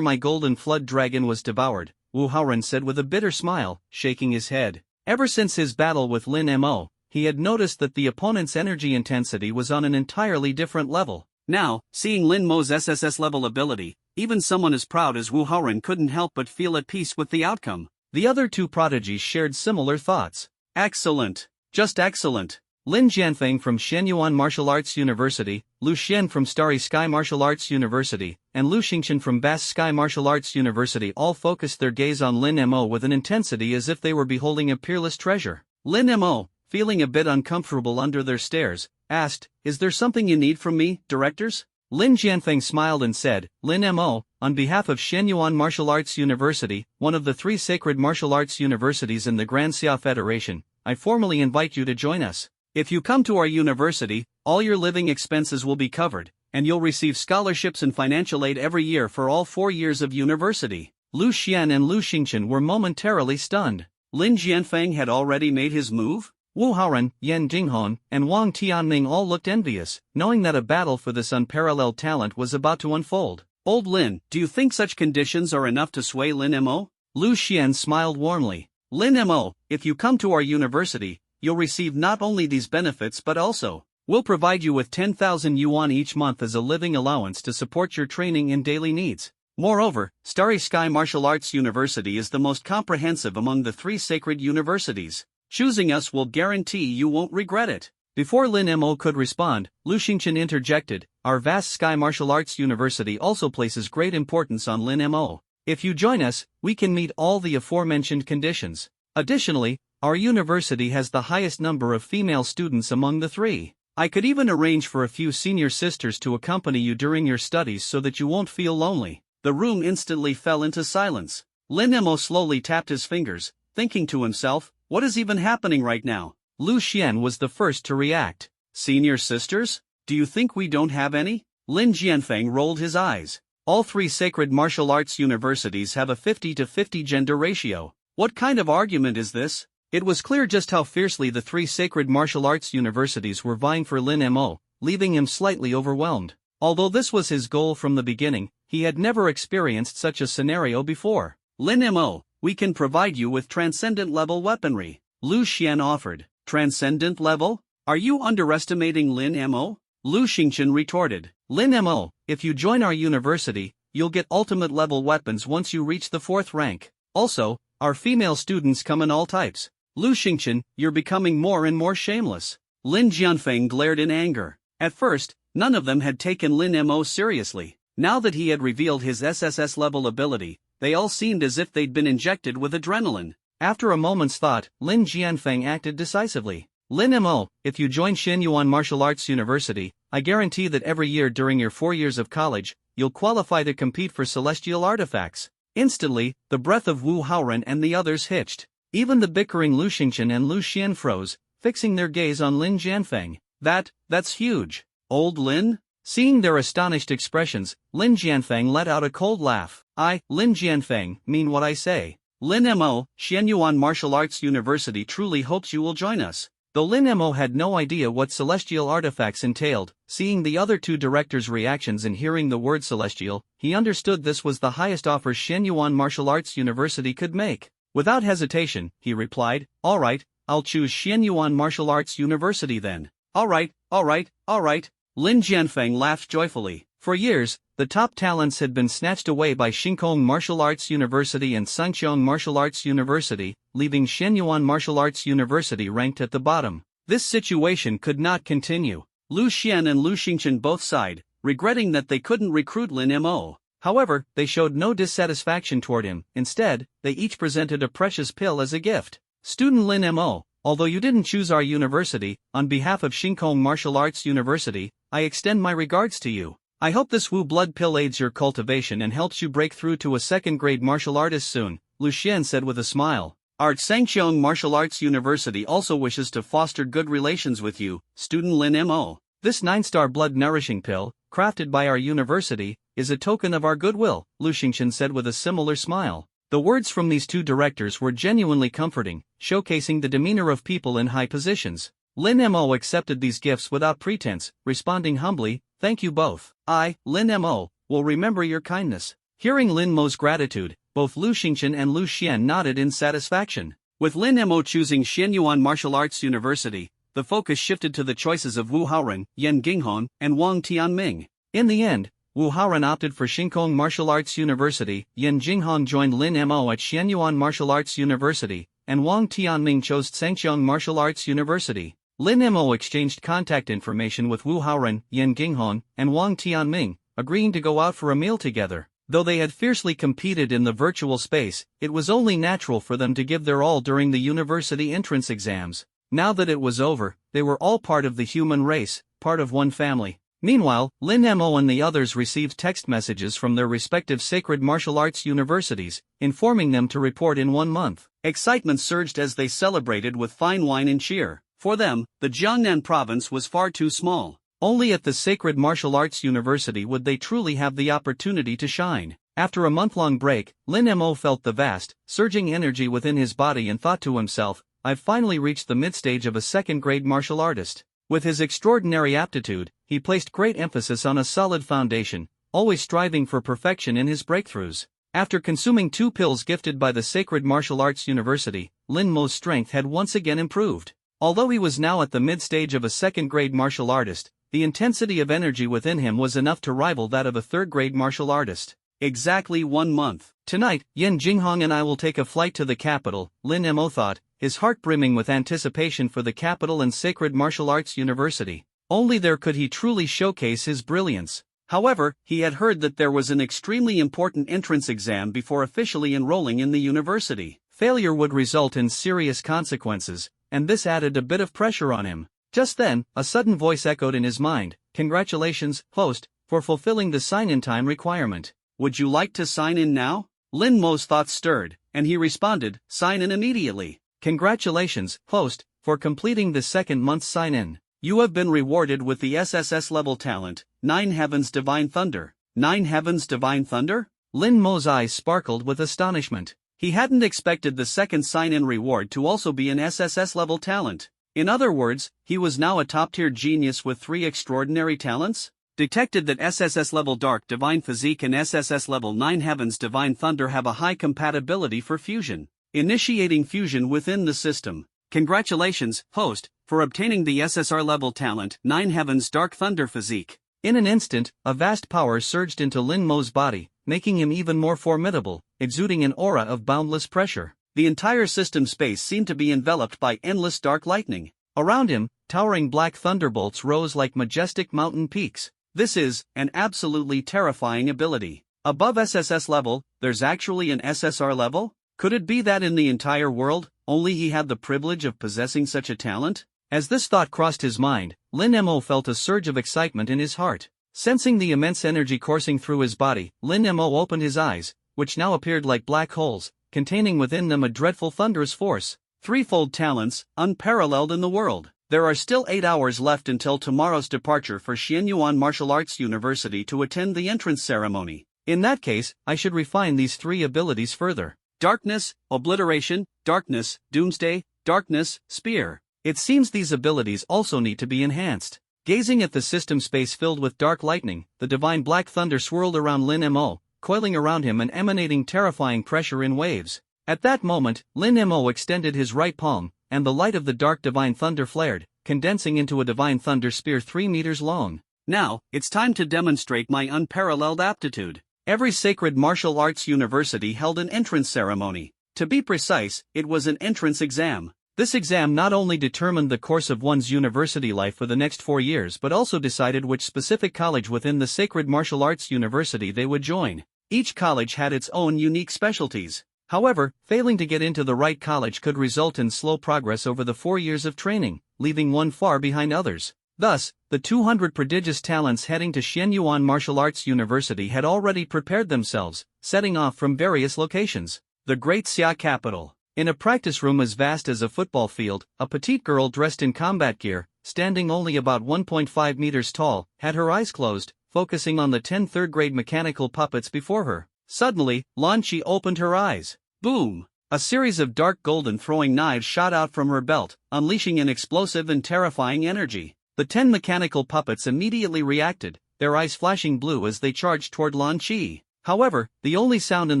my golden flood dragon was devoured, Wu Haoren said with a bitter smile, shaking his head. Ever since his battle with Lin Mo, he had noticed that the opponent's energy intensity was on an entirely different level. Now, seeing Lin Mo's SSS-level ability, even someone as proud as Wu Haoren couldn't help but feel at peace with the outcome. The other 2 prodigies shared similar thoughts. Excellent. Just excellent. Lin Jianfeng from Shenyuan Martial Arts University, Lu Xian from Starry Sky Martial Arts University, and Lu Xingchen from Vast Sky Martial Arts University all focused their gaze on Lin Mo with an intensity as if they were beholding a peerless treasure. Lin Mo, feeling a bit uncomfortable under their stares, asked, "Is there something you need from me, directors?" Lin Jianfeng smiled and said, "Lin Mo, on behalf of Shenyuan Martial Arts University, one of the 3 sacred martial arts universities in the Grand Xia Federation, I formally invite you to join us. If you come to our university, all your living expenses will be covered, and you'll receive scholarships and financial aid every year for all 4 years of university." Lu Xian and Lu Xingchen were momentarily stunned. Lin Jianfeng had already made his move? Wu Haoren, Yan Jinghong, and Wang Tianming all looked envious, knowing that a battle for this unparalleled talent was about to unfold. Old Lin, do you think such conditions are enough to sway Lin Mo? Lu Xian smiled warmly. Lin Mo, if you come to our university, you'll receive not only these benefits but also, we'll provide you with 10,000 yuan each month as a living allowance to support your training and daily needs. Moreover, Starry Sky Martial Arts University is the most comprehensive among the 3 sacred universities. Choosing us will guarantee you won't regret it. Before Lin Mo could respond, Lu Xingchen interjected, "Our Vast Sky Martial Arts University also places great importance on Lin Mo. If you join us, we can meet all the aforementioned conditions. Additionally, our university has the highest number of female students among the 3. I could even arrange for a few senior sisters to accompany you during your studies so that you won't feel lonely." The room instantly fell into silence. Lin Mo slowly tapped his fingers, thinking to himself, what is even happening right now? Lu Xian was the first to react. Senior sisters? Do you think we don't have any? Lin Jianfeng rolled his eyes. All 3 sacred martial arts universities have a 50-50 gender ratio. What kind of argument is this? It was clear just how fiercely the 3 sacred martial arts universities were vying for Lin Mo, leaving him slightly overwhelmed. Although this was his goal from the beginning, he had never experienced such a scenario before. Lin Mo, we can provide you with transcendent level weaponry, Lu Xian offered. Transcendent level? Are you underestimating Lin Mo? Lu Xingchen retorted. Lin Mo, if you join our university, you'll get ultimate level weapons once you reach the 4th rank. Also, our female students come in all types. Lu Xingchen, you're becoming more and more shameless. Lin Jianfeng glared in anger. At first, none of them had taken Lin Mo seriously. Now that he had revealed his SSS-level ability, they all seemed as if they'd been injected with adrenaline. After a moment's thought, Lin Jianfeng acted decisively. Lin Mo, if you join Shenyuan Martial Arts University, I guarantee that every year during your 4 years of college, you'll qualify to compete for celestial artifacts. Instantly, the breath of Wu Haoren and the others hitched. Even the bickering Lu Xingchen and Lu Xian froze, fixing their gaze on Lin Jianfeng. That's huge. Old Lin? Seeing their astonished expressions, Lin Jianfeng let out a cold laugh. I, Lin Jianfeng, mean what I say. Lin Mo, Shenyuan Martial Arts University truly hopes you will join us. Though Lin Mo had no idea what celestial artifacts entailed, seeing the other 2 directors' reactions and hearing the word celestial, he understood this was the highest offer Shenyuan Martial Arts University could make. Without hesitation, he replied, all right, I'll choose Shenyuan Martial Arts University then. All right. Lin Jianfeng laughed joyfully. For years, the top talents had been snatched away by Xingkong Martial Arts University and Sanqiong Martial Arts University, leaving Shenyuan Martial Arts University ranked at the bottom. This situation could not continue. Lu Xian and Lu Xingchen both sighed, regretting that they couldn't recruit Lin Mo. However, they showed no dissatisfaction toward him. Instead, they each presented a precious pill as a gift. Student Lin Mo, although you didn't choose our university, on behalf of Xingkong Martial Arts University, I extend my regards to you. I hope this Wu blood pill aids your cultivation and helps you break through to a 2nd-grade martial artist soon, Lu Xian said with a smile. Our Sanqiong Martial Arts University also wishes to foster good relations with you, student Lin Mo. This 9-star blood-nourishing pill, crafted by our university, is a token of our goodwill, Lu Xingchen said with a similar smile. The words from these 2 directors were genuinely comforting, showcasing the demeanor of people in high positions. Lin Mo accepted these gifts without pretense, responding humbly, thank you both. I, Lin Mo, will remember your kindness. Hearing Lin Mo's gratitude, both Lu Xingchen and Lu Xian nodded in satisfaction. With Lin Mo choosing Shenyuan Martial Arts University, the focus shifted to the choices of Wu Haoren, Yan Ginghong, and Wang Tianming. In the end, Wu Haoren opted for Xingkong Martial Arts University, Yan Jinghong joined Lin Mo at Shenyuan Martial Arts University, and Wang Tianming chose Sanqiong Martial Arts University. Lin Mo exchanged contact information with Wu Haoren, Yan Ginghong, and Wang Tianming, agreeing to go out for a meal together. Though they had fiercely competed in the virtual space, it was only natural for them to give their all during the university entrance exams. Now that it was over, they were all part of the human race, part of one family. Meanwhile, Lin Mo and the others received text messages from their respective sacred martial arts universities, informing them to report in 1 month. Excitement surged as they celebrated with fine wine and cheer. For them, the Jiangnan province was far too small. Only at the Sacred Martial Arts University would they truly have the opportunity to shine. After a month-long break, Lin Mo felt the vast, surging energy within his body and thought to himself, I've finally reached the mid-stage of a 2nd-grade martial artist. With his extraordinary aptitude, he placed great emphasis on a solid foundation, always striving for perfection in his breakthroughs. After consuming 2 pills gifted by the Sacred Martial Arts University, Lin Mo's strength had once again improved. Although he was now at the mid-stage of a 2nd-grade martial artist, the intensity of energy within him was enough to rival that of a 3rd-grade martial artist. Exactly 1 month. Tonight, Yan Jinghong and I will take a flight to the capital, Lin Mo thought, his heart brimming with anticipation for the capital and Sacred Martial Arts University. Only there could he truly showcase his brilliance. However, he had heard that there was an extremely important entrance exam before officially enrolling in the university. Failure would result in serious consequences, and this added a bit of pressure on him. Just then, a sudden voice echoed in his mind, congratulations, host, for fulfilling the sign-in time requirement. Would you like to sign in now? Lin Mo's thoughts stirred, and he responded, sign in immediately. Congratulations, host, for completing the 2nd month's sign-in. You have been rewarded with the SSS-level talent, 9 Heavens Divine Thunder. 9 Heavens Divine Thunder? Lin Mo's eyes sparkled with astonishment. He hadn't expected the 2nd sign-in reward to also be an SSS-level talent. In other words, he was now a top-tier genius with 3 extraordinary talents? Detected that SSS-level Dark Divine Physique and SSS-level 9 Heavens Divine Thunder have a high compatibility for fusion. Initiating fusion within the system. Congratulations, host, for obtaining the SSR-level talent, 9 Heaven's Dark Thunder Physique. In an instant, a vast power surged into Lin Mo's body, making him even more formidable, exuding an aura of boundless pressure. The entire system space seemed to be enveloped by endless dark lightning. Around him, towering black thunderbolts rose like majestic mountain peaks. This is an absolutely terrifying ability. Above SSS level, there's actually an SSR level? Could it be that in the entire world, only he had the privilege of possessing such a talent? As this thought crossed his mind, Lin Mo felt a surge of excitement in his heart. Sensing the immense energy coursing through his body, Lin Mo opened his eyes, which now appeared like black holes, containing within them a dreadful thunderous force. Threefold talents, unparalleled in the world. There are still 8 hours left until tomorrow's departure for Xianyuan Martial Arts University to attend the entrance ceremony. In that case, I should refine these 3 abilities further. Darkness, Obliteration, Darkness, Doomsday, Darkness, Spear. It seems these abilities also need to be enhanced. Gazing at the system space filled with dark lightning, the divine black thunder swirled around Lin Mo, coiling around him and emanating terrifying pressure in waves. At that moment, Lin Mo extended his right palm, and the light of the dark divine thunder flared, condensing into a divine thunder spear 3 meters long. Now, it's time to demonstrate my unparalleled aptitude. Every sacred martial arts university held an entrance ceremony. To be precise, it was an entrance exam. This exam not only determined the course of one's university life for the next 4 years but also decided which specific college within the sacred martial arts university they would join. Each college had its own unique specialties. However, failing to get into the right college could result in slow progress over the 4 years of training, leaving one far behind others. Thus, the 200 prodigious talents heading to Xianyuan Martial Arts University had already prepared themselves, setting off from various locations. The Great Xia capital. In a practice room as vast as a football field, a petite girl dressed in combat gear, standing only about 1.5 meters tall, had her eyes closed, focusing on the 10 third-grade mechanical puppets before her. Suddenly, Lan Qi opened her eyes. Boom! A series of dark golden throwing knives shot out from her belt, unleashing an explosive and terrifying energy. The 10 mechanical puppets immediately reacted, their eyes flashing blue as they charged toward Lan Qi. However, the only sound in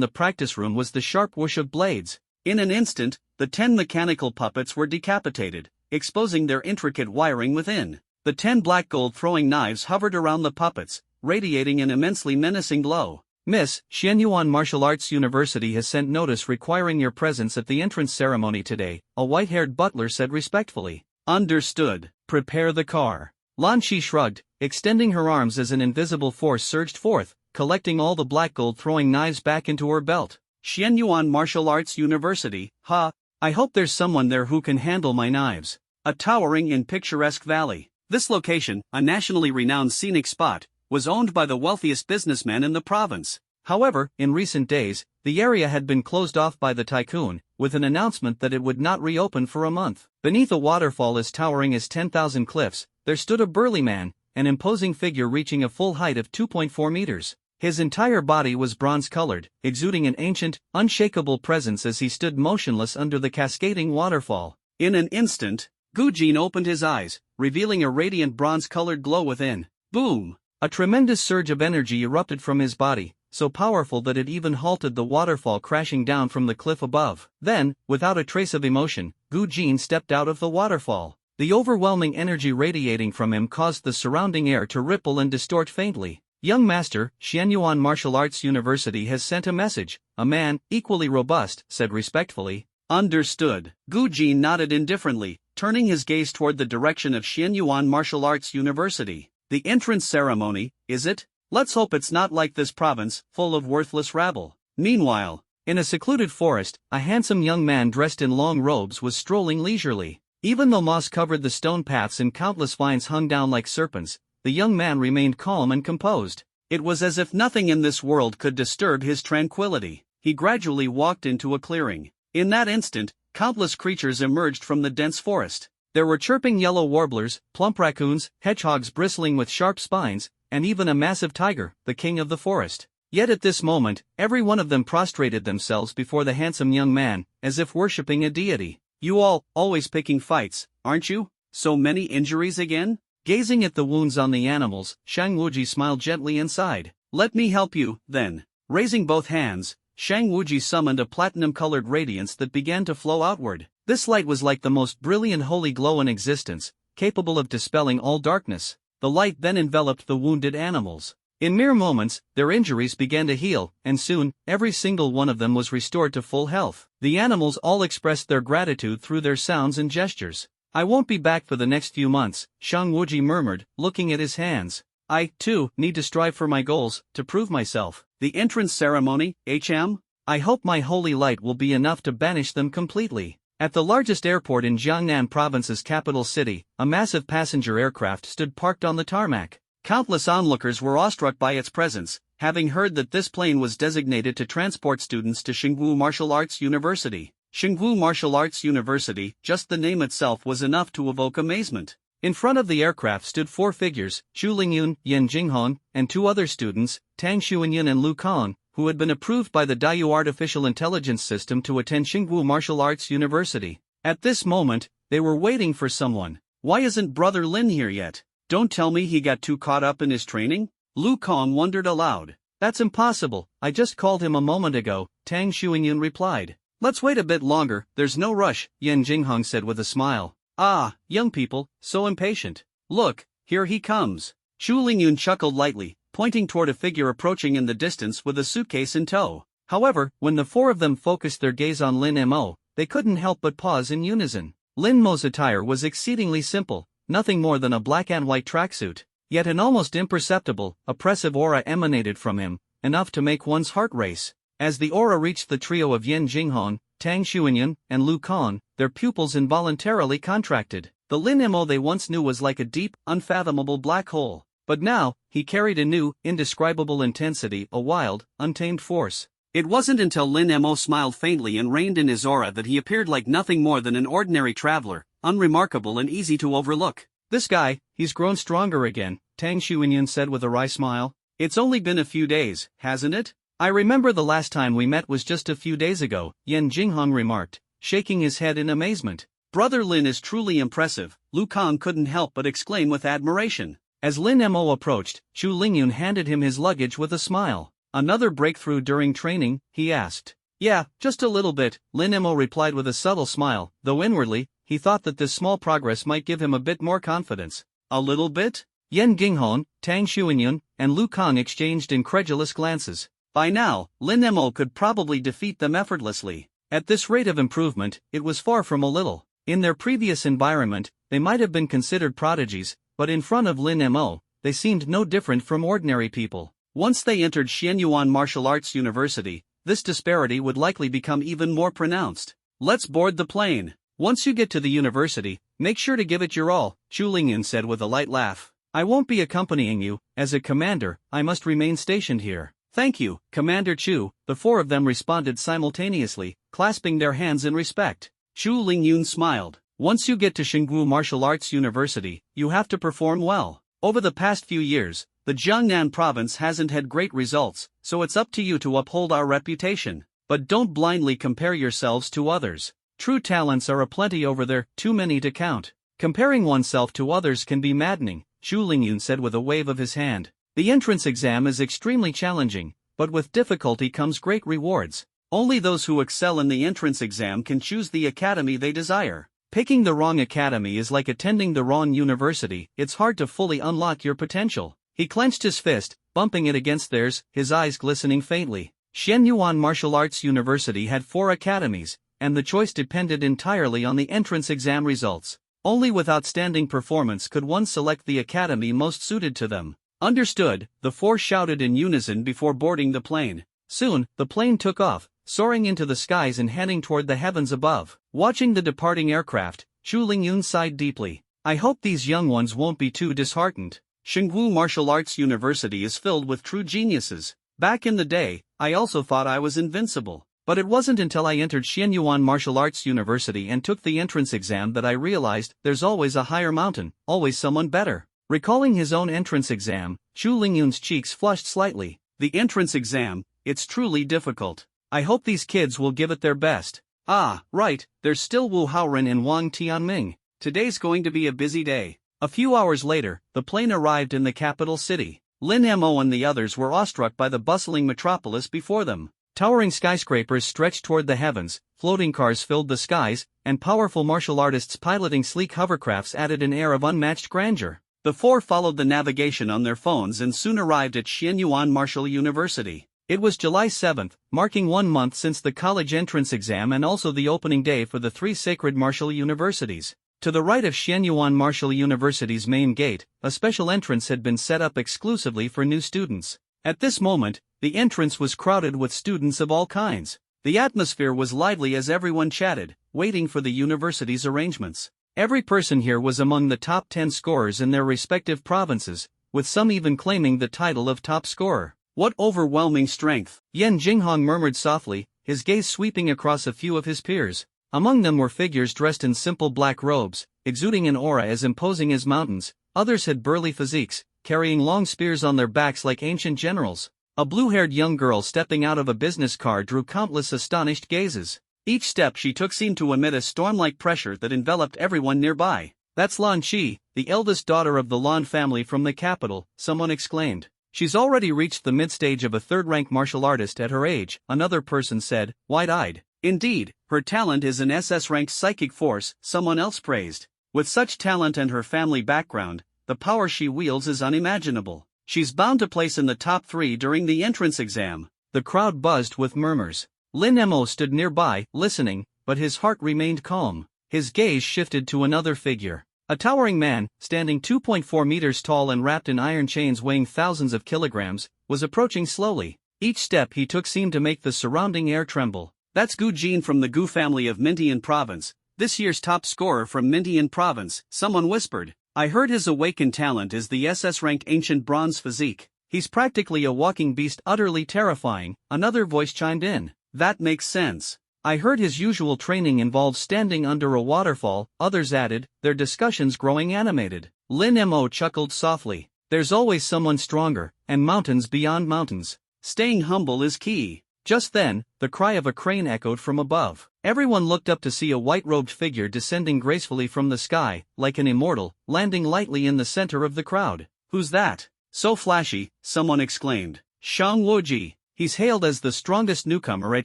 the practice room was the sharp whoosh of blades. In an instant, the 10 mechanical puppets were decapitated, exposing their intricate wiring within. The 10 black gold throwing knives hovered around the puppets, radiating an immensely menacing glow. Miss, Xianyuan Martial Arts University has sent notice requiring your presence at the entrance ceremony today, a white-haired butler said respectfully. Understood. Prepare the car. Lan Qi shrugged, extending her arms as an invisible force surged forth, collecting all the black gold throwing knives back into her belt. Xianyuan Martial Arts University, I hope there's someone there who can handle my knives. A towering and picturesque valley. This location, a nationally renowned scenic spot, was owned by the wealthiest businessman in the province. However, in recent days, the area had been closed off by the tycoon, with an announcement that it would not reopen for a month. Beneath a waterfall as towering as 10,000 cliffs, there stood a burly man, an imposing figure reaching a full height of 2.4 meters. His entire body was bronze-colored, exuding an ancient, unshakable presence as he stood motionless under the cascading waterfall. In an instant, Gu Jin opened his eyes, revealing a radiant bronze-colored glow within. Boom! A tremendous surge of energy erupted from his body, so powerful that it even halted the waterfall crashing down from the cliff above. Then, without a trace of emotion, Gu Jin stepped out of the waterfall. The overwhelming energy radiating from him caused the surrounding air to ripple and distort faintly. Young master, Xianyuan Martial Arts University has sent a message, a man, equally robust, said respectfully. Understood. Gu Jin nodded indifferently, turning his gaze toward the direction of Xianyuan Martial Arts University. The entrance ceremony, is it? Let's hope it's not like this province, full of worthless rabble. Meanwhile, in a secluded forest, a handsome young man dressed in long robes was strolling leisurely. Even though moss covered the stone paths and countless vines hung down like serpents, the young man remained calm and composed. It was as if nothing in this world could disturb his tranquility. He gradually walked into a clearing. In that instant, countless creatures emerged from the dense forest. There were chirping yellow warblers, plump raccoons, hedgehogs bristling with sharp spines, and even a massive tiger, the king of the forest. Yet at this moment, every one of them prostrated themselves before the handsome young man, as if worshipping a deity. You all, always picking fights, aren't you? So many injuries again? Gazing at the wounds on the animals, Shang Wuji smiled gently and sighed. Let me help you, then. Raising both hands, Shang Wuji summoned a platinum-colored radiance that began to flow outward. This light was like the most brilliant holy glow in existence, capable of dispelling all darkness. The light then enveloped the wounded animals. In mere moments, their injuries began to heal, and soon, every single one of them was restored to full health. The animals all expressed their gratitude through their sounds and gestures. "I won't be back for the next few months," Shang Wuji murmured, looking at his hands. "I, too, need to strive for my goals, to prove myself." The entrance ceremony, HM? "I hope my holy light will be enough to banish them completely." At the largest airport in Jiangnan province's capital city, a massive passenger aircraft stood parked on the tarmac. Countless onlookers were awestruck by its presence, having heard that this plane was designated to transport students to Xingwu Martial Arts University. Xingwu Martial Arts University, just the name itself was enough to evoke amazement. In front of the aircraft stood 4 figures, Xu Lingyun, Yan Jinghong, and 2 other students, Tang Xuanyan and Lu Kong, who had been approved by the Daiyu Artificial Intelligence System to attend Xingwu Martial Arts University. At this moment, they were waiting for someone. "Why isn't Brother Lin here yet? Don't tell me he got too caught up in his training?" Lu Kong wondered aloud. "That's impossible, I just called him a moment ago," Tang Xuanyan replied. "Let's wait a bit longer, there's no rush," Yan Jinghong said with a smile. "Ah, young people, so impatient. Look, here he comes." Xu Lingyun chuckled lightly, pointing toward a figure approaching in the distance with a suitcase in tow. However, when the 4 of them focused their gaze on Lin Mo, they couldn't help but pause in unison. Lin Mo's attire was exceedingly simple, nothing more than a black and white tracksuit. Yet an almost imperceptible, oppressive aura emanated from him, enough to make one's heart race. As the aura reached the trio of Yan Jinghong, Tang Xuanyan, and Lu Kong, their pupils involuntarily contracted. The Lin Mo they once knew was like a deep, unfathomable black hole. But now, he carried a new, indescribable intensity, a wild, untamed force. It wasn't until Lin Mo smiled faintly and reigned in his aura that he appeared like nothing more than an ordinary traveler, unremarkable and easy to overlook. "This guy, he's grown stronger again," Tang Xuanyan said with a wry smile. "It's only been a few days, hasn't it?" "I remember the last time we met was just a few days ago," Yan Jinghong remarked, shaking his head in amazement. "Brother Lin is truly impressive," Lu Kong couldn't help but exclaim with admiration. As Lin Mo approached, Xu Lingyun handed him his luggage with a smile. "Another breakthrough during training?" he asked. "Yeah, just a little bit," Lin Mo replied with a subtle smile, though inwardly, he thought that this small progress might give him a bit more confidence. "A little bit?" Yan Jinghong, Tang Xuanyan, and Lu Kong exchanged incredulous glances. By now, Lin Mo could probably defeat them effortlessly. At this rate of improvement, it was far from a little. In their previous environment, they might have been considered prodigies, but in front of Lin Mo, they seemed no different from ordinary people. Once they entered Xianyuan Martial Arts University, this disparity would likely become even more pronounced. "Let's board the plane." "Once you get to the university, make sure to give it your all," Xu Lingyun said with a light laugh. "I won't be accompanying you. As a commander, I must remain stationed here." "Thank you, Commander Chu," the 4 of them responded simultaneously, clasping their hands in respect. Xu Lingyun smiled. "Once you get to Xingwu Martial Arts University, you have to perform well. Over the past few years, the Jiangnan province hasn't had great results, so it's up to you to uphold our reputation. But don't blindly compare yourselves to others. True talents are aplenty over there, too many to count. Comparing oneself to others can be maddening," Xu Lingyun said with a wave of his hand. "The entrance exam is extremely challenging, but with difficulty comes great rewards. Only those who excel in the entrance exam can choose the academy they desire. Picking the wrong academy is like attending the wrong university, it's hard to fully unlock your potential." He clenched his fist, bumping it against theirs, his eyes glistening faintly. Xianyuan Martial Arts University had 4 academies, and the choice depended entirely on the entrance exam results. Only with outstanding performance could one select the academy most suited to them. "Understood," the 4 shouted in unison before boarding the plane. Soon, the plane took off, soaring into the skies and heading toward the heavens above. Watching the departing aircraft, Xu Lingyun sighed deeply. "I hope these young ones won't be too disheartened." Xingwu Martial Arts University is filled with true geniuses. Back in the day, I also thought I was invincible. But it wasn't until I entered Xianyuan Martial Arts University and took the entrance exam that I realized there's always a higher mountain, always someone better. Recalling his own entrance exam, Xu Lingyun's cheeks flushed slightly. "The entrance exam, it's truly difficult. I hope these kids will give it their best." "Ah, right, there's still Wu Haoren and Wang Tianming. Today's going to be a busy day." A few hours later, the plane arrived in the capital city. Lin Mo and the others were awestruck by the bustling metropolis before them. Towering skyscrapers stretched toward the heavens, floating cars filled the skies, and powerful martial artists piloting sleek hovercrafts added an air of unmatched grandeur. The four followed the navigation on their phones and soon arrived at Xianyuan Martial University. It was July 7th, marking 1 month since the college entrance exam and also the opening day for the 3 sacred martial universities. To the right of Xianyuan Martial University's main gate, a special entrance had been set up exclusively for new students. At this moment, the entrance was crowded with students of all kinds. The atmosphere was lively as everyone chatted, waiting for the university's arrangements. Every person here was among the top 10 scorers in their respective provinces, with some even claiming the title of top scorer. What overwhelming strength! Yan Jinghong murmured softly, his gaze sweeping across a few of his peers. Among them were figures dressed in simple black robes, exuding an aura as imposing as mountains. Others had burly physiques, carrying long spears on their backs like ancient generals. A blue-haired young girl stepping out of a business car drew countless astonished gazes. Each step she took seemed to emit a storm-like pressure that enveloped everyone nearby. "That's Lan Qi, the eldest daughter of the Lan family from the capital," someone exclaimed. "She's already reached the mid-stage of a third-rank martial artist at her age," another person said, wide-eyed. "Indeed, her talent is an SS-ranked psychic force," someone else praised. "With such talent and her family background, the power she wields is unimaginable. She's bound to place in the top 3 during the entrance exam." The crowd buzzed with murmurs. Lin Mo stood nearby, listening, but his heart remained calm. His gaze shifted to another figure. A towering man, standing 2.4 meters tall and wrapped in iron chains weighing thousands of kilograms, was approaching slowly. Each step he took seemed to make the surrounding air tremble. "That's Gu Jin from the Gu family of Mintian Province, this year's top scorer from Mintian Province," someone whispered. "I heard his awakened talent is the SS-ranked ancient bronze physique. He's practically a walking beast, utterly terrifying," another voice chimed in. "That makes sense. I heard his usual training involves standing under a waterfall," others added, their discussions growing animated. Lin Mo chuckled softly. "There's always someone stronger, and mountains beyond mountains. Staying humble is key." Just then, the cry of a crane echoed from above. Everyone looked up to see a white-robed figure descending gracefully from the sky, like an immortal, landing lightly in the center of the crowd. "Who's that? So flashy," someone exclaimed. "Shang Wuji. He's hailed as the strongest newcomer at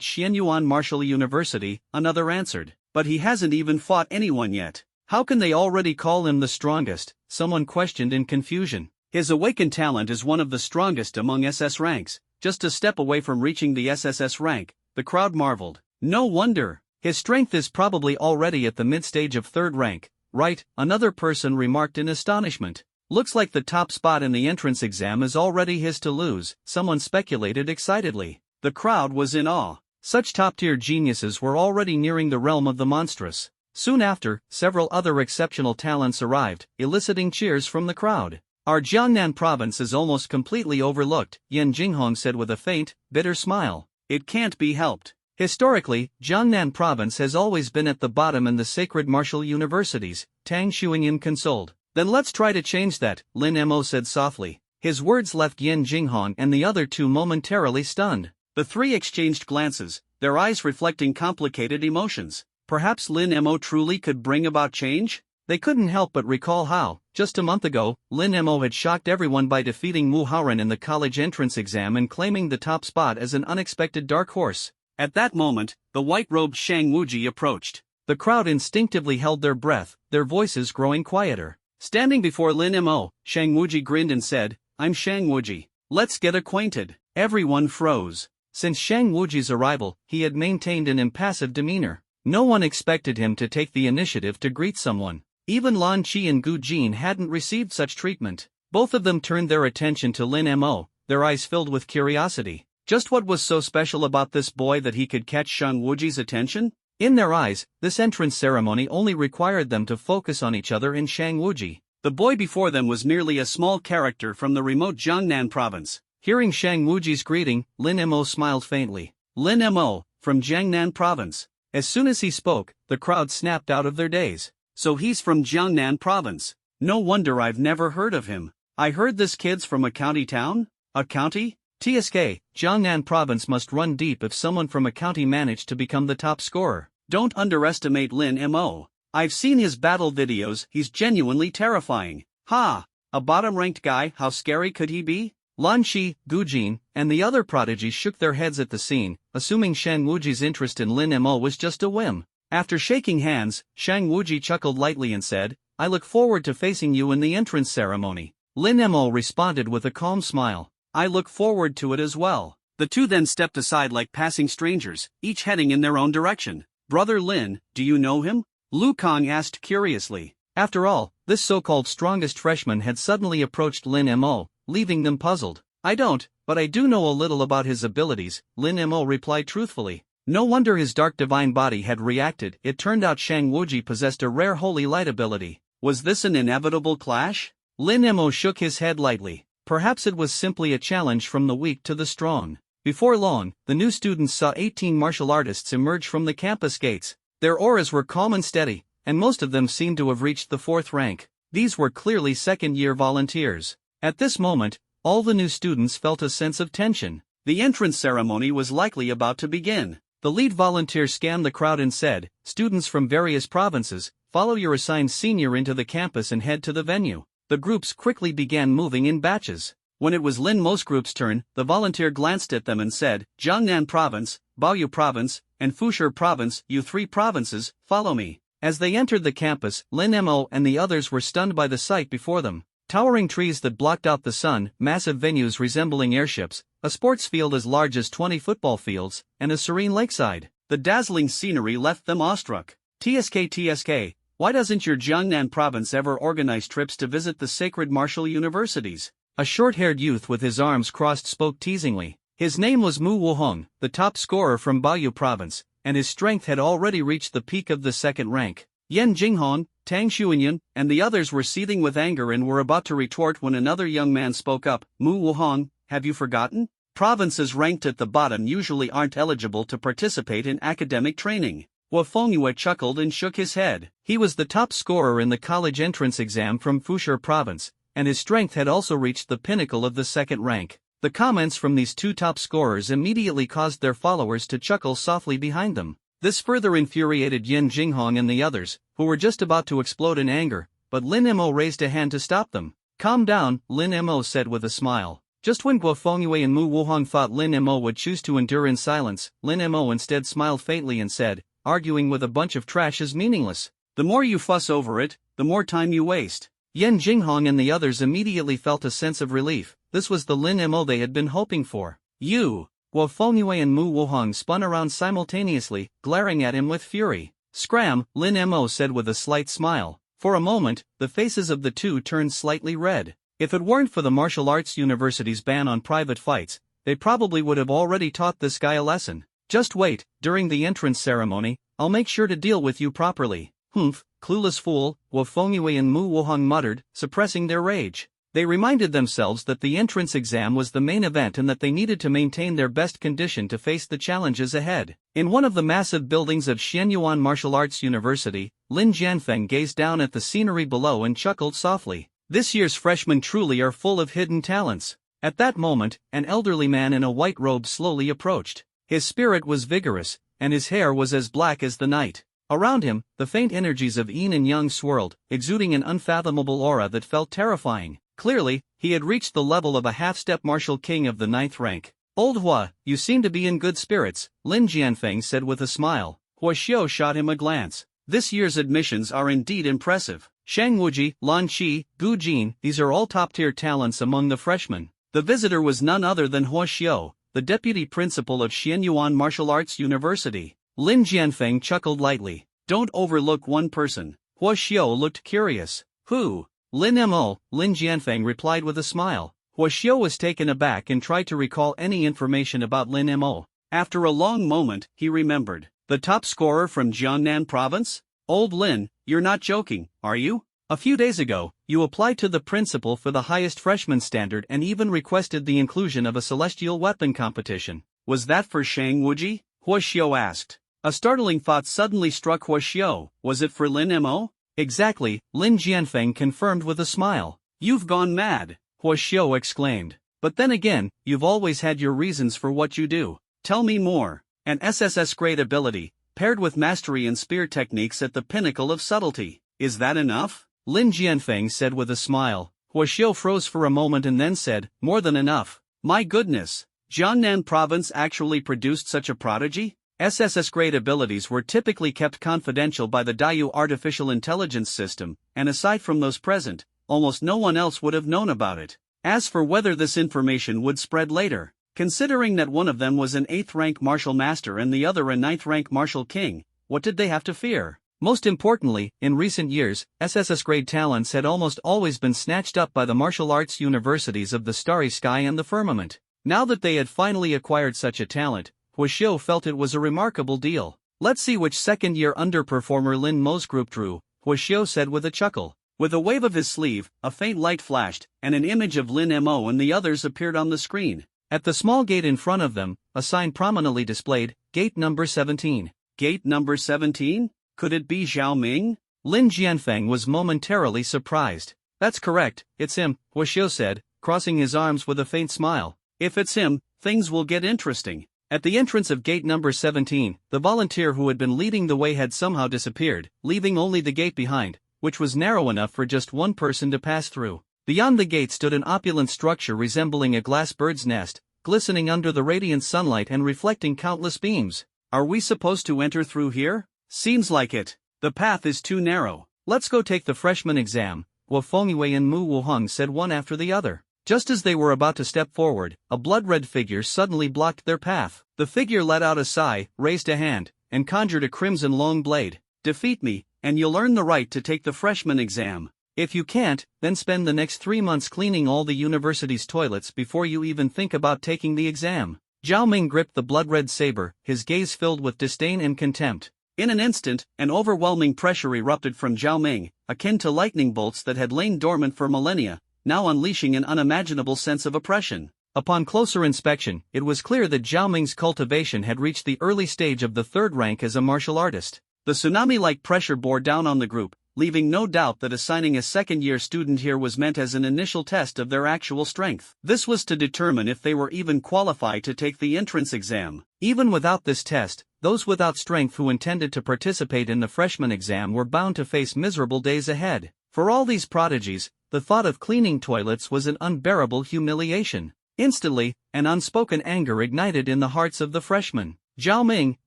Xianyuan Martial University," another answered. "But he hasn't even fought anyone yet. How can they already call him the strongest?" someone questioned in confusion. "His awakened talent is one of the strongest among SS ranks, just a step away from reaching the SSS rank," the crowd marveled. "No wonder. His strength is probably already at the mid-stage of 3rd rank, right?" another person remarked in astonishment. "Looks like the top spot in the entrance exam is already his to lose," someone speculated excitedly. The crowd was in awe. Such top-tier geniuses were already nearing the realm of the monstrous. Soon after, several other exceptional talents arrived, eliciting cheers from the crowd. "Our Jiangnan province is almost completely overlooked," Yan Jinghong said with a faint, bitter smile. "It can't be helped. Historically, Jiangnan province has always been at the bottom in the sacred martial universities," Tang Shuingyin consoled. "Then let's try to change that," Lin Mo said softly. His words left Yan Jinghong and the other two momentarily stunned. The 3 exchanged glances, their eyes reflecting complicated emotions. Perhaps Lin Mo truly could bring about change? They couldn't help but recall how, just a month ago, Lin Mo had shocked everyone by defeating Mu Haoren in the college entrance exam and claiming the top spot as an unexpected dark horse. At that moment, the white-robed Shang Wuji approached. The crowd instinctively held their breath, their voices growing quieter. Standing before Lin Mo, Shang Wuji grinned and said, "I'm Shang Wuji. Let's get acquainted." Everyone froze. Since Shang Wuji's arrival, he had maintained an impassive demeanor. No one expected him to take the initiative to greet someone. Even Lan Qi and Gu Jin hadn't received such treatment. Both of them turned their attention to Lin Mo, their eyes filled with curiosity. Just what was so special about this boy that he could catch Shang Wuji's attention? In their eyes, this entrance ceremony only required them to focus on each other and Shang Wuji. The boy before them was merely a small character from the remote Jiangnan province. Hearing Shang Wuji's greeting, Lin Mo smiled faintly. Lin Mo, from Jiangnan province. As soon as he spoke, the crowd snapped out of their daze. So he's from Jiangnan province. No wonder I've never heard of him. I heard this kid's from a county town? A county? TSK, Jiangnan province must run deep if someone from a county managed to become the top scorer. Don't underestimate Lin Mo. I've seen his battle videos, he's genuinely terrifying. Ha! A bottom-ranked guy, how scary could he be? Lan Shi, Gu Jin, and the other prodigies shook their heads at the scene, assuming Shang Wuji's interest in Lin Mo was just a whim. After shaking hands, Shang Wuji chuckled lightly and said, "I look forward to facing you in the entrance ceremony." Lin Mo responded with a calm smile. "I look forward to it as well." The two then stepped aside like passing strangers, each heading in their own direction. "Brother Lin, do you know him?" Lu Kang asked curiously. After all, this so-called strongest freshman had suddenly approached Lin Mo, leaving them puzzled. "I don't, but I do know a little about his abilities," Lin Mo replied truthfully. No wonder his dark divine body had reacted. It turned out Shang Wuji possessed a rare holy light ability. Was this an inevitable clash? Lin Mo shook his head lightly. Perhaps it was simply a challenge from the weak to the strong. Before long, the new students saw 18 martial artists emerge from the campus gates. Their auras were calm and steady, and most of them seemed to have reached the 4th rank. These were clearly second-year volunteers. At this moment, all the new students felt a sense of tension. The entrance ceremony was likely about to begin. The lead volunteer scanned the crowd and said, "Students from various provinces, follow your assigned senior into the campus and head to the venue." The groups quickly began moving in batches. When it was Lin Mo's group's turn, the volunteer glanced at them and said, "Jiangnan Province, Baoyu Province, and Fusher Province, you 3 provinces, follow me." As they entered the campus, Lin Mo and the others were stunned by the sight before them. Towering trees that blocked out the sun, massive venues resembling airships, a sports field as large as 20 football fields, and a serene lakeside. The dazzling scenery left them awestruck. TSK, why doesn't your Jiangnan province ever organize trips to visit the sacred martial universities?" A short-haired youth with his arms crossed spoke teasingly. His name was Mu Wuhong, the top scorer from Baoyu province, and his strength had already reached the peak of the 2nd rank. Yan Jinghong, Tang Xuanyan, and the others were seething with anger and were about to retort when another young man spoke up. "Mu Wuhong, have you forgotten? Provinces ranked at the bottom usually aren't eligible to participate in academic training." Wu Fengyue chuckled and shook his head. He was the top scorer in the college entrance exam from Fusher province, and his strength had also reached the pinnacle of the 2nd rank. The comments from these 2 top scorers immediately caused their followers to chuckle softly behind them. This further infuriated Yan Jinghong and the others, who were just about to explode in anger, but Lin Mo raised a hand to stop them. "Calm down," Lin Mo said with a smile. Just when Guo Fengyue and Mu Wuhong thought Lin Mo would choose to endure in silence, Lin Mo instead smiled faintly and said, "Arguing with a bunch of trash is meaningless. The more you fuss over it, the more time you waste." Yan Jinghong and the others immediately felt a sense of relief. This was the Lin Mo they had been hoping for. "You!" Guo Fengyue and Mu Wuhong spun around simultaneously, glaring at him with fury. "Scram," Lin Mo said with a slight smile. For a moment, the faces of the two turned slightly red. If it weren't for the martial arts university's ban on private fights, they probably would have already taught this guy a lesson. "Just wait, during the entrance ceremony, I'll make sure to deal with you properly." "Humph, clueless fool," Guo Fengyue and Mu Wuhong muttered, suppressing their rage. They reminded themselves that the entrance exam was the main event and that they needed to maintain their best condition to face the challenges ahead. In one of the massive buildings of Xianyuan Martial Arts University, Lin Jianfeng gazed down at the scenery below and chuckled softly. This year's freshmen truly are full of hidden talents. At that moment, an elderly man in a white robe slowly approached. His spirit was vigorous, and his hair was as black as the night. Around him, the faint energies of yin and yang swirled, exuding an unfathomable aura that felt terrifying. Clearly, he had reached the level of a half-step martial king of the 9th rank. "Old Hua, you seem to be in good spirits," Lin Jianfeng said with a smile. Hua Xiao shot him a glance. "This year's admissions are indeed impressive. Shang Wuji, Lan Qi, Gu Jin, these are all top-tier talents among the freshmen." The visitor was none other than Hua Xiao, the deputy principal of Xianyuan Martial Arts University. Lin Jianfeng chuckled lightly. "Don't overlook one person." Hua Xiao looked curious. "Who?" Lin Mo, Lin Jianfeng replied with a smile. Hua Xiao was taken aback and tried to recall any information about Lin Mo. After a long moment, he remembered. "The top scorer from Jiangnan province? Old Lin, you're not joking, are you? A few days ago, you applied to the principal for the highest freshman standard and even requested the inclusion of a celestial weapon competition. Was that for Shang Wuji?" Hua Xiao asked. A startling thought suddenly struck Hua Xiao. Was it for Lin Mo? "Exactly," Lin Jianfeng confirmed with a smile. "You've gone mad," Hua Xiao exclaimed. "But then again, you've always had your reasons for what you do. Tell me more." An SSS-grade ability, paired with mastery in spear techniques at the pinnacle of subtlety. Is that enough? Lin Jianfeng said with a smile. Huaxiao froze for a moment and then said, "More than enough. My goodness. Jiangnan province actually produced such a prodigy?" SSS-grade abilities were typically kept confidential by the Dayu artificial intelligence system, and aside from those present, almost no one else would have known about it. As for whether this information would spread later, considering that one of them was an 8th rank martial master and the other a 9th rank martial king, what did they have to fear? Most importantly, in recent years, SSS-grade talents had almost always been snatched up by the martial arts universities of the starry sky and the firmament. Now that they had finally acquired such a talent, Huaxiao felt it was a remarkable deal. "Let's see which second-year underperformer Lin Mo's group drew," Huaxiao said with a chuckle. With a wave of his sleeve, a faint light flashed, and an image of Lin Mo and the others appeared on the screen. At the small gate in front of them, a sign prominently displayed, "Gate number 17. Gate number 17? Could it be Zhao Ming? Lin Jianfeng was momentarily surprised. "That's correct, it's him," Huaxiao said, crossing his arms with a faint smile. "If it's him, things will get interesting." At the entrance of gate number 17, the volunteer who had been leading the way had somehow disappeared, leaving only the gate behind, which was narrow enough for just one person to pass through. Beyond the gate stood an opulent structure resembling a glass bird's nest, glistening under the radiant sunlight and reflecting countless beams. "Are we supposed to enter through here? Seems like it. The path is too narrow." "Let's go take the freshman exam," Wu Fengyue and Mu Wuheng said one after the other. Just as they were about to step forward, a blood-red figure suddenly blocked their path. The figure let out a sigh, raised a hand, and conjured a crimson long blade. "Defeat me, and you'll earn the right to take the freshman exam. If you can't, then spend the next 3 months cleaning all the university's toilets before you even think about taking the exam." Zhao Ming gripped the blood-red saber, his gaze filled with disdain and contempt. In an instant, an overwhelming pressure erupted from Zhao Ming, akin to lightning bolts that had lain dormant for millennia, now unleashing an unimaginable sense of oppression. Upon closer inspection, it was clear that Zhao Ming's cultivation had reached the early stage of the 3rd rank as a martial artist. The tsunami-like pressure bore down on the group, leaving no doubt that assigning a second-year student here was meant as an initial test of their actual strength. This was to determine if they were even qualified to take the entrance exam. Even without this test, those without strength who intended to participate in the freshman exam were bound to face miserable days ahead. For all these prodigies, the thought of cleaning toilets was an unbearable humiliation. Instantly, an unspoken anger ignited in the hearts of the freshmen. Zhao Ming,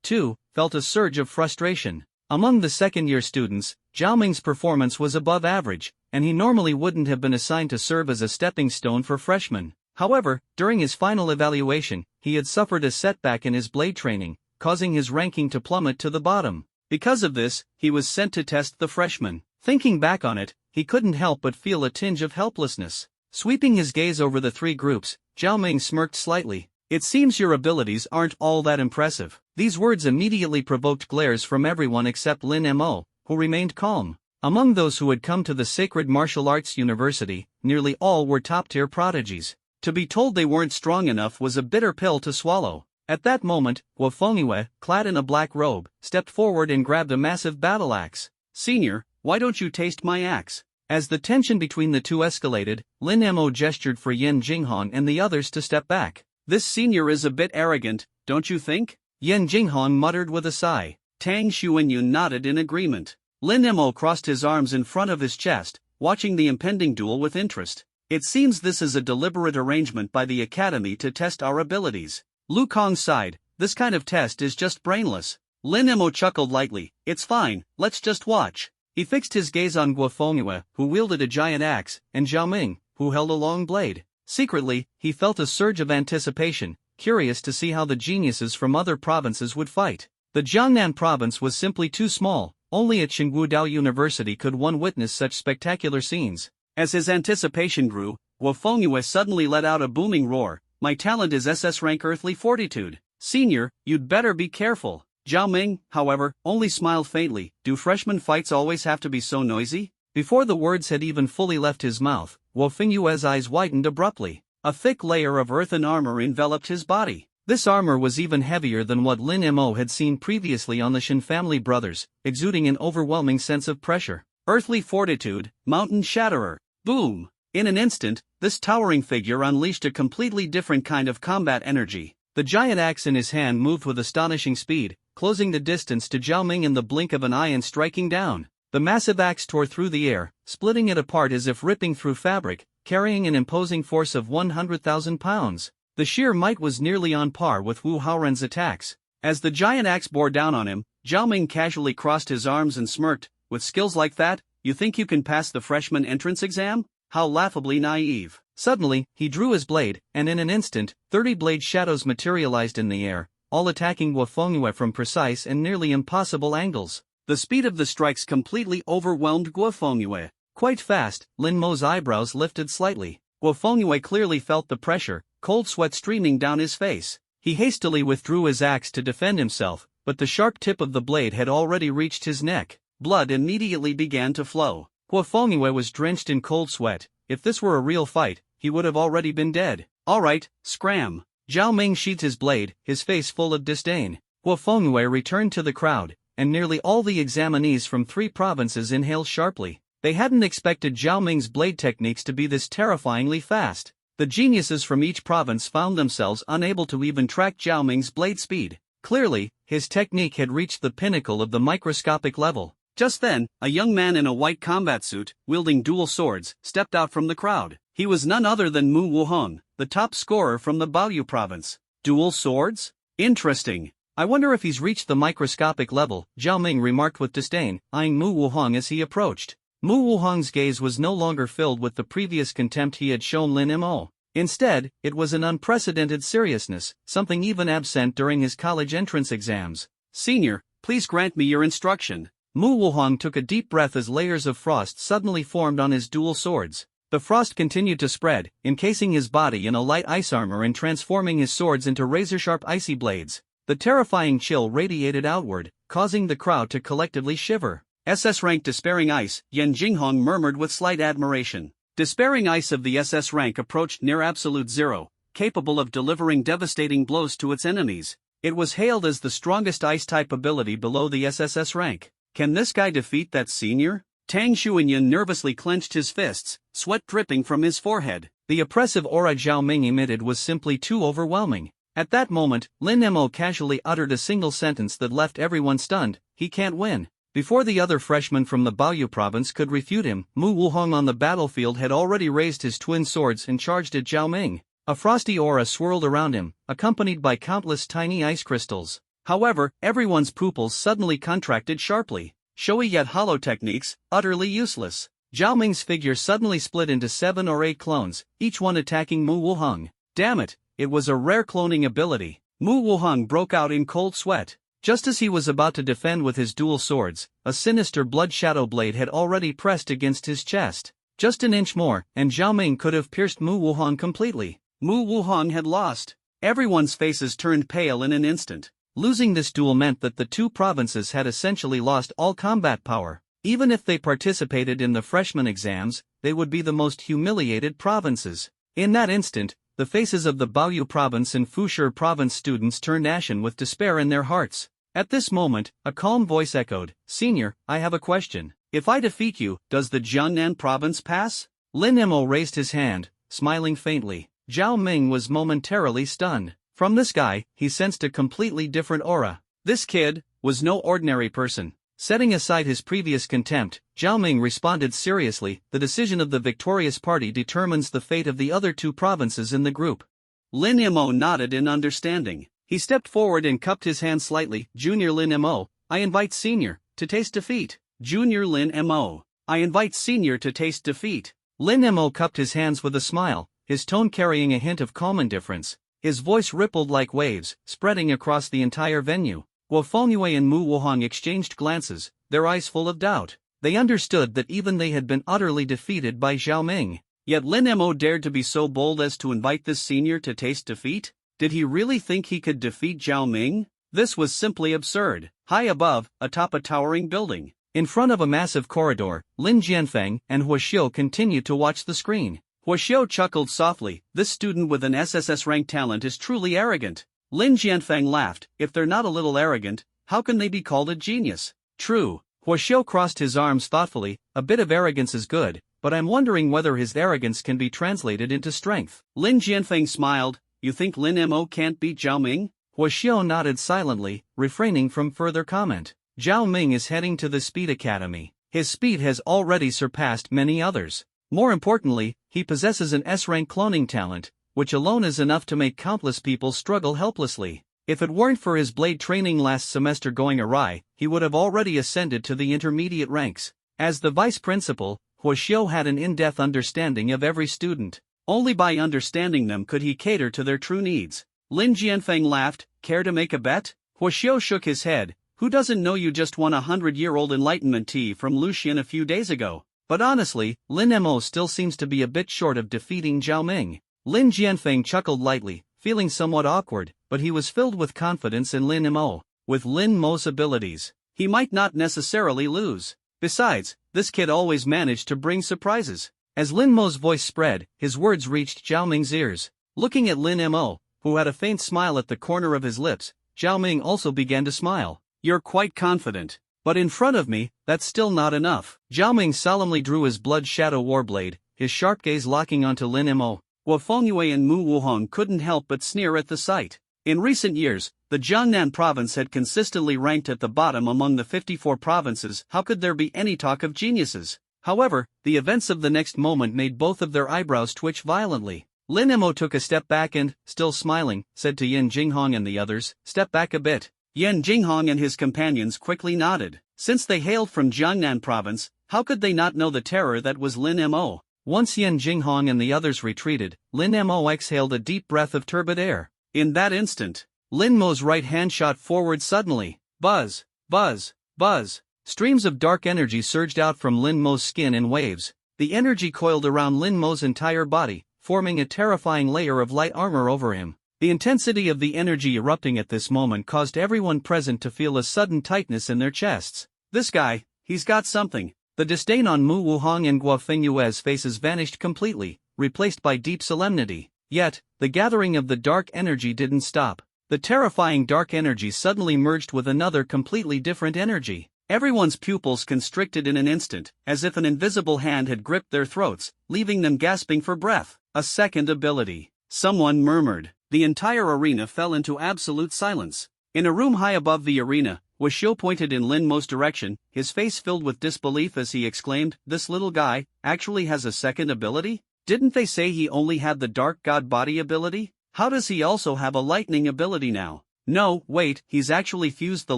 too, felt a surge of frustration. Among the second-year students, Zhao Ming's performance was above average, and he normally wouldn't have been assigned to serve as a stepping stone for freshmen. However, during his final evaluation, he had suffered a setback in his blade training, causing his ranking to plummet to the bottom. Because of this, he was sent to test the freshmen. Thinking back on it, he couldn't help but feel a tinge of helplessness. Sweeping his gaze over the 3 groups, Zhao Ming smirked slightly. "It seems your abilities aren't all that impressive." These words immediately provoked glares from everyone except Lin Mo, who remained calm. Among those who had come to the Sacred Martial Arts University, nearly all were top-tier prodigies. To be told they weren't strong enough was a bitter pill to swallow. At that moment, Wu Fengyue, clad in a black robe, stepped forward and grabbed a massive battle axe. "Senior, why don't you taste my axe?" As the tension between the two escalated, Lin Mo gestured for Yan Jinghan and the others to step back. "This senior is a bit arrogant, don't you think?" Yan Jinghan muttered with a sigh. Tang Xuanyu nodded in agreement. Lin Mo crossed his arms in front of his chest, watching the impending duel with interest. "It seems this is a deliberate arrangement by the academy to test our abilities." Lu Kong sighed. "This kind of test is just brainless." Lin Mo chuckled lightly. "It's fine, let's just watch." He fixed his gaze on Wu Fengyue, who wielded a giant axe, and Zhao Ming, who held a long blade. Secretly, he felt a surge of anticipation, curious to see how the geniuses from other provinces would fight. The Jiangnan province was simply too small, only at Tsinghua University could one witness such spectacular scenes. As his anticipation grew, Wu Fengyue suddenly let out a booming roar. "My talent is SS rank earthly fortitude. Senior, you'd better be careful." Zhao Ming, however, only smiled faintly. "Do freshman fights always have to be so noisy?" Before the words had even fully left his mouth, Wu Fengyue's eyes widened abruptly. A thick layer of earthen armor enveloped his body. This armor was even heavier than what Lin Mo had seen previously on the Shin family brothers, exuding an overwhelming sense of pressure. "Earthly fortitude, mountain shatterer." Boom! In an instant, this towering figure unleashed a completely different kind of combat energy. The giant axe in his hand moved with astonishing speed, closing the distance to Zhao Ming in the blink of an eye and striking down. The massive axe tore through the air, splitting it apart as if ripping through fabric, carrying an imposing force of 100,000 pounds. The sheer might was nearly on par with Wu Haoren's attacks. As the giant axe bore down on him, Zhao Ming casually crossed his arms and smirked. With skills like that, you think you can pass the freshman entrance exam? How laughably naive. Suddenly, he drew his blade, and in an instant, 30 blade shadows materialized in the air, all attacking Wu Fengyue from precise and nearly impossible angles. The speed of the strikes completely overwhelmed Wu Fengyue. Quite fast, Lin Mo's eyebrows lifted slightly. Wu Fengyue clearly felt the pressure, cold sweat streaming down his face. He hastily withdrew his axe to defend himself, but the sharp tip of the blade had already reached his neck. Blood immediately began to flow. Wu Fengyue was drenched in cold sweat. If this were a real fight, he would have already been dead. All right, scram. Zhao Ming sheathed his blade, his face full of disdain. Wu Fengyue returned to the crowd, and nearly all the examinees from 3 provinces inhaled sharply. They hadn't expected Zhao Ming's blade techniques to be this terrifyingly fast. The geniuses from each province found themselves unable to even track Zhao Ming's blade speed. Clearly, his technique had reached the pinnacle of the microscopic level. Just then, a young man in a white combat suit, wielding dual swords, stepped out from the crowd. He was none other than Mu Wuhong, the top scorer from the Baoyu province. Dual swords? Interesting. I wonder if he's reached the microscopic level, Zhao Ming remarked with disdain, eyeing Mu Wuhong as he approached. Mu Wuhong's gaze was no longer filled with the previous contempt he had shown Lin Mo. Instead, it was an unprecedented seriousness, something even absent during his college entrance exams. Senior, please grant me your instruction. Mu Wuhong took a deep breath as layers of frost suddenly formed on his dual swords. The frost continued to spread, encasing his body in a light ice armor and transforming his swords into razor-sharp icy blades. The terrifying chill radiated outward, causing the crowd to collectively shiver. SS rank Despairing Ice, Yan Jinghong murmured with slight admiration. Despairing Ice of the SS rank approached near absolute zero, capable of delivering devastating blows to its enemies. It was hailed as the strongest ice-type ability below the SSS rank. Can this guy defeat that senior? Tang Xuanyan nervously clenched his fists, sweat dripping from his forehead. The oppressive aura Zhao Ming emitted was simply too overwhelming. At that moment, Lin Mo casually uttered a single sentence that left everyone stunned: he can't win. Before the other freshman from the Baoyu province could refute him, Mu Wuhong on the battlefield had already raised his twin swords and charged at Zhao Ming. A frosty aura swirled around him, accompanied by countless tiny ice crystals. However, everyone's pupils suddenly contracted sharply. Showy yet hollow techniques, utterly useless. Zhao Ming's figure suddenly split into 7 or 8 clones, each one attacking Mu Wuhong. Damn it, it was a rare cloning ability. Mu Wuhong broke out in cold sweat. Just as he was about to defend with his dual swords, a sinister blood shadow blade had already pressed against his chest. Just an inch more, and Zhao Ming could have pierced Mu Wuhong completely. Mu Wuhong had lost. Everyone's faces turned pale in an instant. Losing this duel meant that the 2 provinces had essentially lost all combat power. Even if they participated in the freshman exams, they would be the most humiliated provinces. In that instant, the faces of the Baoyu province and Fusher province students turned ashen with despair in their hearts. At this moment, a calm voice echoed, "Senior, I have a question. If I defeat you, does the Jiangnan province pass?" Lin Mo raised his hand, smiling faintly. Zhao Ming was momentarily stunned. From this guy, he sensed a completely different aura. This kid was no ordinary person. Setting aside his previous contempt, Zhao Ming responded seriously, "The decision of the victorious party determines the fate of the other 2 provinces in the group." Lin Mo nodded in understanding. He stepped forward and cupped his hand slightly. "Junior Lin Mo, I invite Senior to taste defeat." "Junior Lin Mo, I invite Senior to taste defeat." Lin Mo cupped his hands with a smile, his tone carrying a hint of calm indifference. His voice rippled like waves, spreading across the entire venue. Wu Fengyue and Mu Wuhong exchanged glances, their eyes full of doubt. They understood that even they had been utterly defeated by Zhao Ming. Yet Lin Mo dared to be so bold as to invite this senior to taste defeat? Did he really think he could defeat Zhao Ming? This was simply absurd. High above, atop a towering building, in front of a massive corridor, Lin Jianfeng and Hua Xiu continued to watch the screen. Hua Xiu chuckled softly. "This student with an SSS rank talent is truly arrogant." Lin Jianfeng laughed. "If they're not a little arrogant, how can they be called a genius?" "True." Hua Xiu crossed his arms thoughtfully. "A bit of arrogance is good, but I'm wondering whether his arrogance can be translated into strength." Lin Jianfeng smiled. "You think Lin Mo can't beat Zhao Ming?" Hua Xiu nodded silently, refraining from further comment. Zhao Ming is heading to the Speed Academy. His speed has already surpassed many others. More importantly, he possesses an S-rank cloning talent, which alone is enough to make countless people struggle helplessly. If it weren't for his blade training last semester going awry, he would have already ascended to the intermediate ranks. As the vice principal, Huoxiu had an in-depth understanding of every student. Only by understanding them could he cater to their true needs. Lin Jianfeng laughed. Care to make a bet? Huoxiu shook his head. Who doesn't know you just won a 100-year-old enlightenment tea from Lucian a few days ago? But honestly, Lin Mo still seems to be a bit short of defeating Zhao Ming. Lin Jianfeng chuckled lightly, feeling somewhat awkward, but he was filled with confidence in Lin Mo. With Lin Mo's abilities, he might not necessarily lose. Besides, this kid always managed to bring surprises. As Lin Mo's voice spread, his words reached Zhao Ming's ears. Looking at Lin Mo, who had a faint smile at the corner of his lips, Zhao Ming also began to smile. You're quite confident. But in front of me, that's still not enough. Zhao Ming solemnly drew his blood shadow warblade, his sharp gaze locking onto Lin Mo. Guo Fengyue and Mu Wuhong couldn't help but sneer at the sight. In recent years, the Jiangnan province had consistently ranked at the bottom among the 54 provinces. How could there be any talk of geniuses? However, the events of the next moment made both of their eyebrows twitch violently. Lin Mo took a step back and, still smiling, said to Yan Jinghong and the others, "Step back a bit." Yan Jinghong and his companions quickly nodded. Since they hailed from Jiangnan province, how could they not know the terror that was Lin Mo? Once Yan Jinghong and the others retreated, Lin Mo exhaled a deep breath of turbid air. In that instant, Lin Mo's right hand shot forward suddenly. Buzz, buzz, buzz. Streams of dark energy surged out from Lin Mo's skin in waves. The energy coiled around Lin Mo's entire body, forming a terrifying layer of light armor over him. The intensity of the energy erupting at this moment caused everyone present to feel a sudden tightness in their chests. This guy, he's got something. The disdain on Mu Wuhong and Guo Fengyue's faces vanished completely, replaced by deep solemnity. Yet, the gathering of the dark energy didn't stop. The terrifying dark energy suddenly merged with another completely different energy. Everyone's pupils constricted in an instant, as if an invisible hand had gripped their throats, leaving them gasping for breath. A second ability. Someone murmured. The entire arena fell into absolute silence. In a room high above the arena, Huoxiu pointed in Lin Mo's direction, his face filled with disbelief as he exclaimed, "This little guy actually has a second ability? Didn't they say he only had the Dark God Body ability? How does he also have a lightning ability now? No, wait, he's actually fused the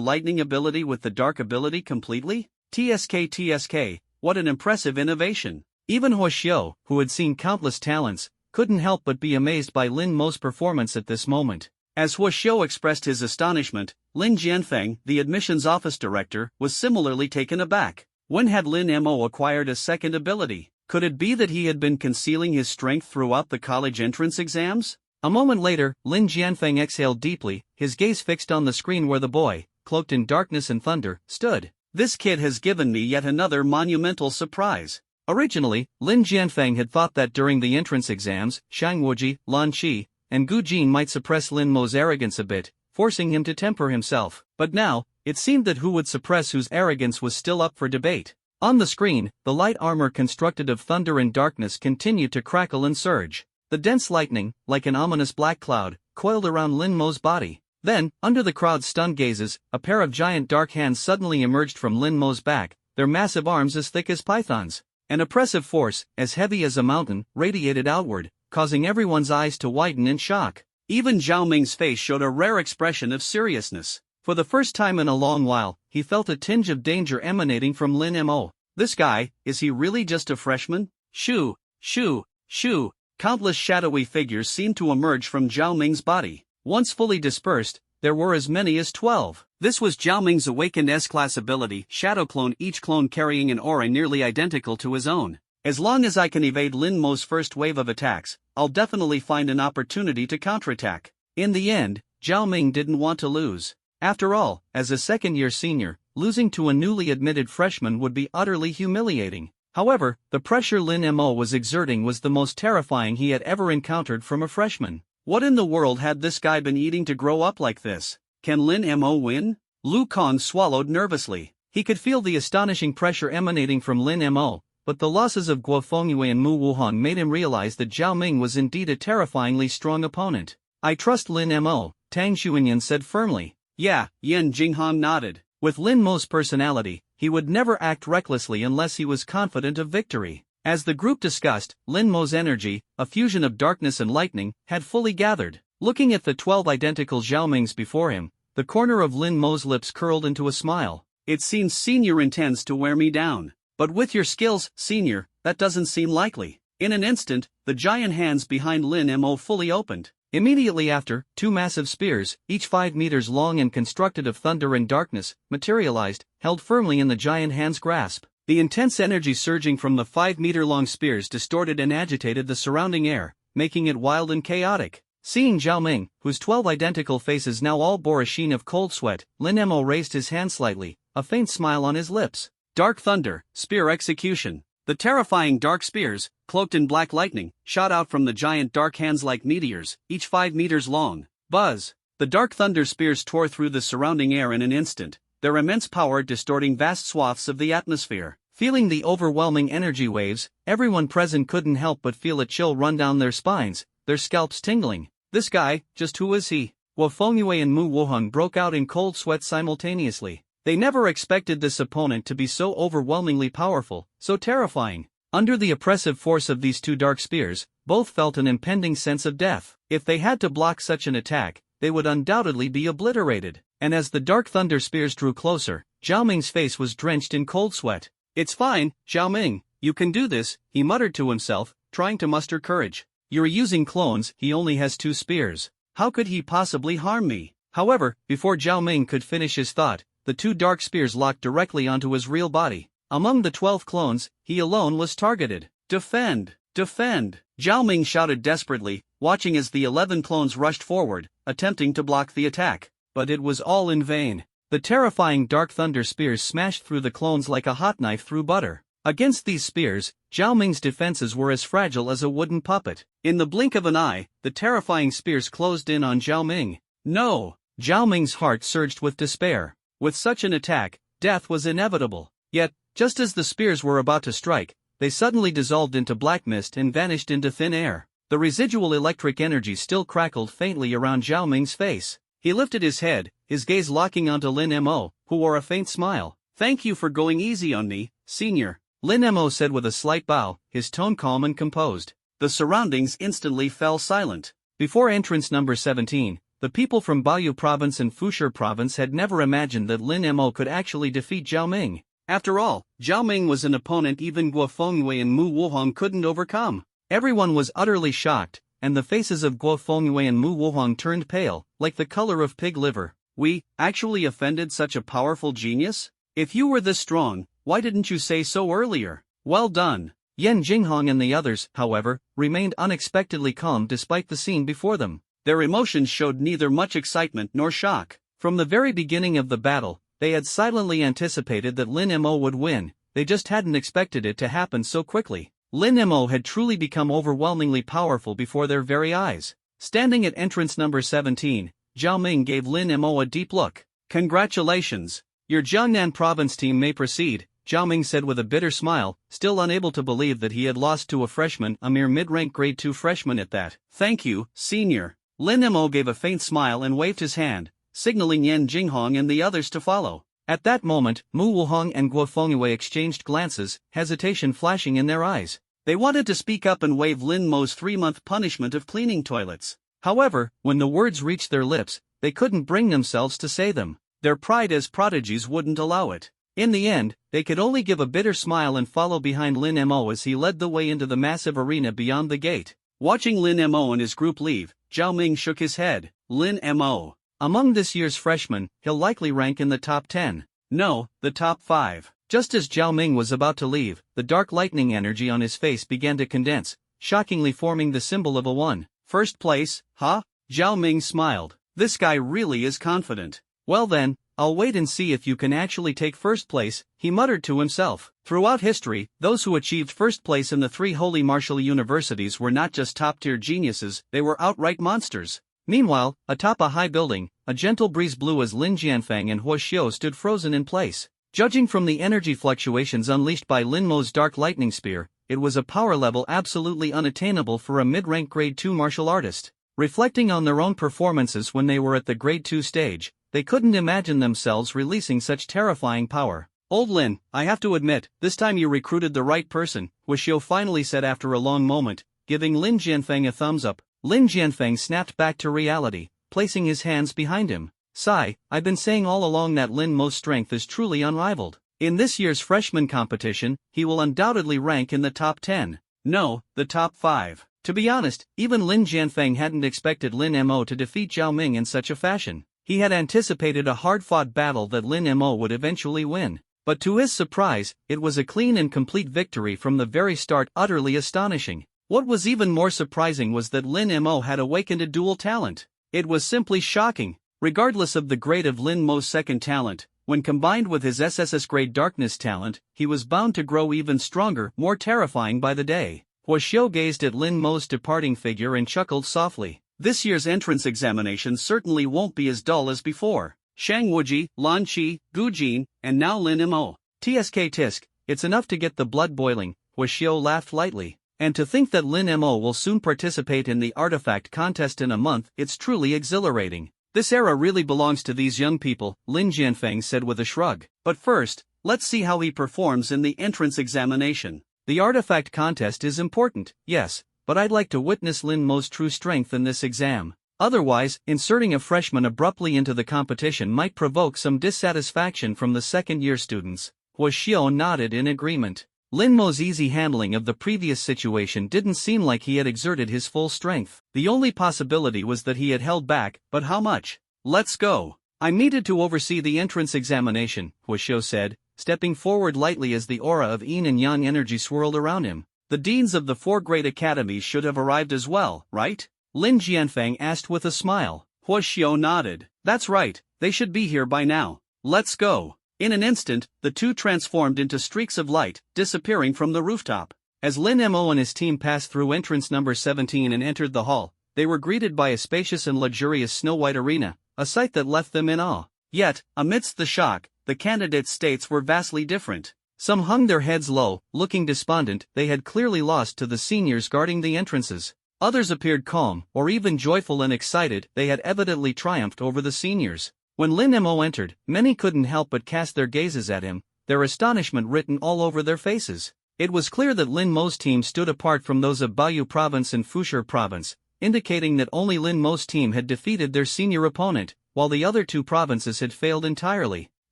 lightning ability with the dark ability completely? TSK, what an impressive innovation." Even Huoxiu, who had seen countless talents, couldn't help but be amazed by Lin Mo's performance at this moment. As Huoxiu expressed his astonishment, Lin Jianfeng, the admissions office director, was similarly taken aback. When had Lin Mo acquired a second ability? Could it be that he had been concealing his strength throughout the college entrance exams? A moment later, Lin Jianfeng exhaled deeply, his gaze fixed on the screen where the boy, cloaked in darkness and thunder, stood. This kid has given me yet another monumental surprise. Originally, Lin Jianfeng had thought that during the entrance exams, Shang Wuji, Lan Qi, and Gu Jin might suppress Lin Mo's arrogance a bit, forcing him to temper himself. But now, it seemed that who would suppress whose arrogance was still up for debate. On the screen, the light armor constructed of thunder and darkness continued to crackle and surge. The dense lightning, like an ominous black cloud, coiled around Lin Mo's body. Then, under the crowd's stunned gazes, a pair of giant dark hands suddenly emerged from Lin Mo's back, their massive arms as thick as pythons. An oppressive force, as heavy as a mountain, radiated outward, causing everyone's eyes to widen in shock. Even Zhao Ming's face showed a rare expression of seriousness. For the first time in a long while, he felt a tinge of danger emanating from Lin Mo. This guy, is he really just a freshman? Shoo, shoo, shoo. Countless shadowy figures seemed to emerge from Zhao Ming's body. Once fully dispersed, there were as many as 12. This was Zhao Ming's awakened S-class ability, Shadow Clone, each clone carrying an aura nearly identical to his own. As long as I can evade Lin Mo's first wave of attacks, I'll definitely find an opportunity to counterattack. In the end, Zhao Ming didn't want to lose. After all, as a second-year senior, losing to a newly admitted freshman would be utterly humiliating. However, the pressure Lin Mo was exerting was the most terrifying he had ever encountered from a freshman. What in the world had this guy been eating to grow up like this? Can Lin Mo win? Lu Kong swallowed nervously. He could feel the astonishing pressure emanating from Lin Mo, but the losses of Guo Fengyue and Mu Wuhong made him realize that Zhao Ming was indeed a terrifyingly strong opponent. "I trust Lin Mo," Tang Xuanyan said firmly. "Yeah," Yan Jinghong nodded. With Lin Mo's personality, he would never act recklessly unless he was confident of victory. As the group discussed, Lin Mo's energy, a fusion of darkness and lightning, had fully gathered. Looking at the 12 identical Xiaomings before him, the corner of Lin Mo's lips curled into a smile. It seems Senior intends to wear me down. But with your skills, Senior, that doesn't seem likely. In an instant, the giant hands behind Lin Mo fully opened. Immediately after, two massive spears, each 5 meters long and constructed of thunder and darkness, materialized, held firmly in the giant hand's grasp. The intense energy surging from the 5-meter-long spears distorted and agitated the surrounding air, making it wild and chaotic. Seeing Zhao Ming, whose 12 identical faces now all bore a sheen of cold sweat, Lin Mo raised his hand slightly, a faint smile on his lips. Dark thunder, spear execution. The terrifying dark spears, cloaked in black lightning, shot out from the giant dark hands like meteors, each 5 meters long. Buzz! The dark thunder spears tore through the surrounding air in an instant, their immense power distorting vast swaths of the atmosphere. Feeling the overwhelming energy waves, everyone present couldn't help but feel a chill run down their spines, their scalps tingling. This guy, just who is he? Guo Fengyue and Mu Wuheng broke out in cold sweat simultaneously. They never expected this opponent to be so overwhelmingly powerful, so terrifying. Under the oppressive force of these two dark spears, both felt an impending sense of death. If they had to block such an attack, they would undoubtedly be obliterated. And as the dark thunder spears drew closer, Zhao Ming's face was drenched in cold sweat. It's fine, Zhao Ming, you can do this, he muttered to himself, trying to muster courage. You're using clones, he only has 2 spears. How could he possibly harm me? However, before Zhao Ming could finish his thought, the 2 dark spears locked directly onto his real body. Among the 12 clones, he alone was targeted. Defend! Defend! Zhao Ming shouted desperately, watching as the 11 clones rushed forward, attempting to block the attack. But it was all in vain. The terrifying dark thunder spears smashed through the clones like a hot knife through butter. Against these spears, Zhao Ming's defenses were as fragile as a wooden puppet. In the blink of an eye, the terrifying spears closed in on Zhao Ming. No! Zhao Ming's heart surged with despair. With such an attack, death was inevitable. Yet, just as the spears were about to strike, they suddenly dissolved into black mist and vanished into thin air. The residual electric energy still crackled faintly around Zhao Ming's face. He lifted his head, his gaze locking onto Lin Mo, who wore a faint smile. Thank you for going easy on me, Senior, Lin Mo said with a slight bow, his tone calm and composed. The surroundings instantly fell silent. Before entrance number 17, the people from Baoyu Province and Fusher Province had never imagined that Lin Mo could actually defeat Zhao Ming. After all, Zhao Ming was an opponent even Guo Fengyue and Mu Wuheng couldn't overcome. Everyone was utterly shocked, and the faces of Guo Fengyue and Mu Wuheng turned pale, like the color of pig liver. We actually offended such a powerful genius? If you were this strong, why didn't you say so earlier? Well done. Yan Jinghong and the others, however, remained unexpectedly calm despite the scene before them. Their emotions showed neither much excitement nor shock. From the very beginning of the battle, they had silently anticipated that Lin Mo would win, they just hadn't expected it to happen so quickly. Lin Mo had truly become overwhelmingly powerful before their very eyes. Standing at entrance number 17, Zhao Ming gave Lin Mo a deep look. Congratulations. Your Jiangnan province team may proceed, Zhao Ming said with a bitter smile, still unable to believe that he had lost to a freshman, a mere mid-rank grade 2 freshman at that. Thank you, Senior. Lin Mo gave a faint smile and waved his hand, signaling Yan Jinghong and the others to follow. At that moment, Mu Wuheng and Guo Fengyue exchanged glances, hesitation flashing in their eyes. They wanted to speak up and waive Lin Mo's 3-month punishment of cleaning toilets. However, when the words reached their lips, they couldn't bring themselves to say them. Their pride as prodigies wouldn't allow it. In the end, they could only give a bitter smile and follow behind Lin Mo as he led the way into the massive arena beyond the gate. Watching Lin Mo and his group leave, Zhao Ming shook his head. Lin Mo. Among this year's freshmen, he'll likely rank in the top 10. No, the top 5. Just as Zhao Ming was about to leave, the dark lightning energy on his face began to condense, shockingly forming the symbol of a 1. First place, huh? Zhao Ming smiled. This guy really is confident. Well then, I'll wait and see if you can actually take first place, he muttered to himself. Throughout history, those who achieved first place in the 3 holy martial universities were not just top-tier geniuses, they were outright monsters. Meanwhile, atop a high building, a gentle breeze blew as Lin Jianfang and Huo Xiu stood frozen in place. Judging from the energy fluctuations unleashed by Lin Mo's dark lightning spear, it was a power level absolutely unattainable for a mid-rank grade 2 martial artist. Reflecting on their own performances when they were at the grade 2 stage, they couldn't imagine themselves releasing such terrifying power. Old Lin, I have to admit, this time you recruited the right person, Wuxiu finally said after a long moment, giving Lin Jianfeng a thumbs up. Lin Jianfeng snapped back to reality, placing his hands behind him. Sigh, I've been saying all along that Lin Mo's strength is truly unrivaled. In this year's freshman competition, he will undoubtedly rank in the top 10. No, the top 5. To be honest, even Lin Jianfeng hadn't expected Lin Mo to defeat Zhao Ming in such a fashion. He had anticipated a hard-fought battle that Lin Mo would eventually win. But to his surprise, it was a clean and complete victory from the very start, utterly astonishing. What was even more surprising was that Lin Mo had awakened a dual talent. It was simply shocking. Regardless of the grade of Lin Mo's second talent, when combined with his SSS grade darkness talent, he was bound to grow even stronger, more terrifying by the day. Wuxiu gazed at Lin Mo's departing figure and chuckled softly. This year's entrance examination certainly won't be as dull as before. Shang Wuji, Lan Qi, Gu Jin, and now Lin Mo. TSK tisk, it's enough to get the blood boiling, Wuxiu laughed lightly. And to think that Lin Mo will soon participate in the artifact contest in a month, it's truly exhilarating. This era really belongs to these young people, Lin Jianfeng said with a shrug. But first, let's see how he performs in the entrance examination. The artifact contest is important, yes, but I'd like to witness Lin Mo's true strength in this exam. Otherwise, inserting a freshman abruptly into the competition might provoke some dissatisfaction from the second-year students. Wuxiu nodded in agreement. Lin Mo's easy handling of the previous situation didn't seem like he had exerted his full strength. The only possibility was that he had held back, but how much? Let's go. I'm needed to oversee the entrance examination, Wuxiu said, stepping forward lightly as the aura of yin and yang energy swirled around him. The deans of the 4 great academies should have arrived as well, right? Lin Jianfeng asked with a smile. Wuxiu nodded. That's right, they should be here by now. Let's go. In an instant, the two transformed into streaks of light, disappearing from the rooftop. As Lin Mo and his team passed through entrance number 17 and entered the hall, they were greeted by a spacious and luxurious snow-white arena, a sight that left them in awe. Yet, amidst the shock, the candidates' states were vastly different. Some hung their heads low, looking despondent. They had clearly lost to the seniors guarding the entrances. Others appeared calm, or even joyful and excited. They had evidently triumphed over the seniors. When Lin Mo entered, many couldn't help but cast their gazes at him, their astonishment written all over their faces. It was clear that Lin Mo's team stood apart from those of Baoyu Province and Fusher Province, indicating that only Lin Mo's team had defeated their senior opponent, while the other 2 provinces had failed entirely.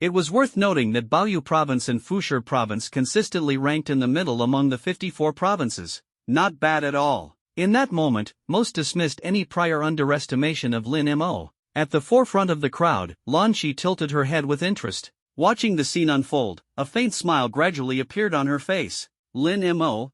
It was worth noting that Baoyu Province and Fusher Province consistently ranked in the middle among the 54 provinces. Not bad at all. In that moment, most dismissed any prior underestimation of Lin Mo. At the forefront of the crowd, Lan Qi tilted her head with interest. Watching the scene unfold, a faint smile gradually appeared on her face. Lin Mo,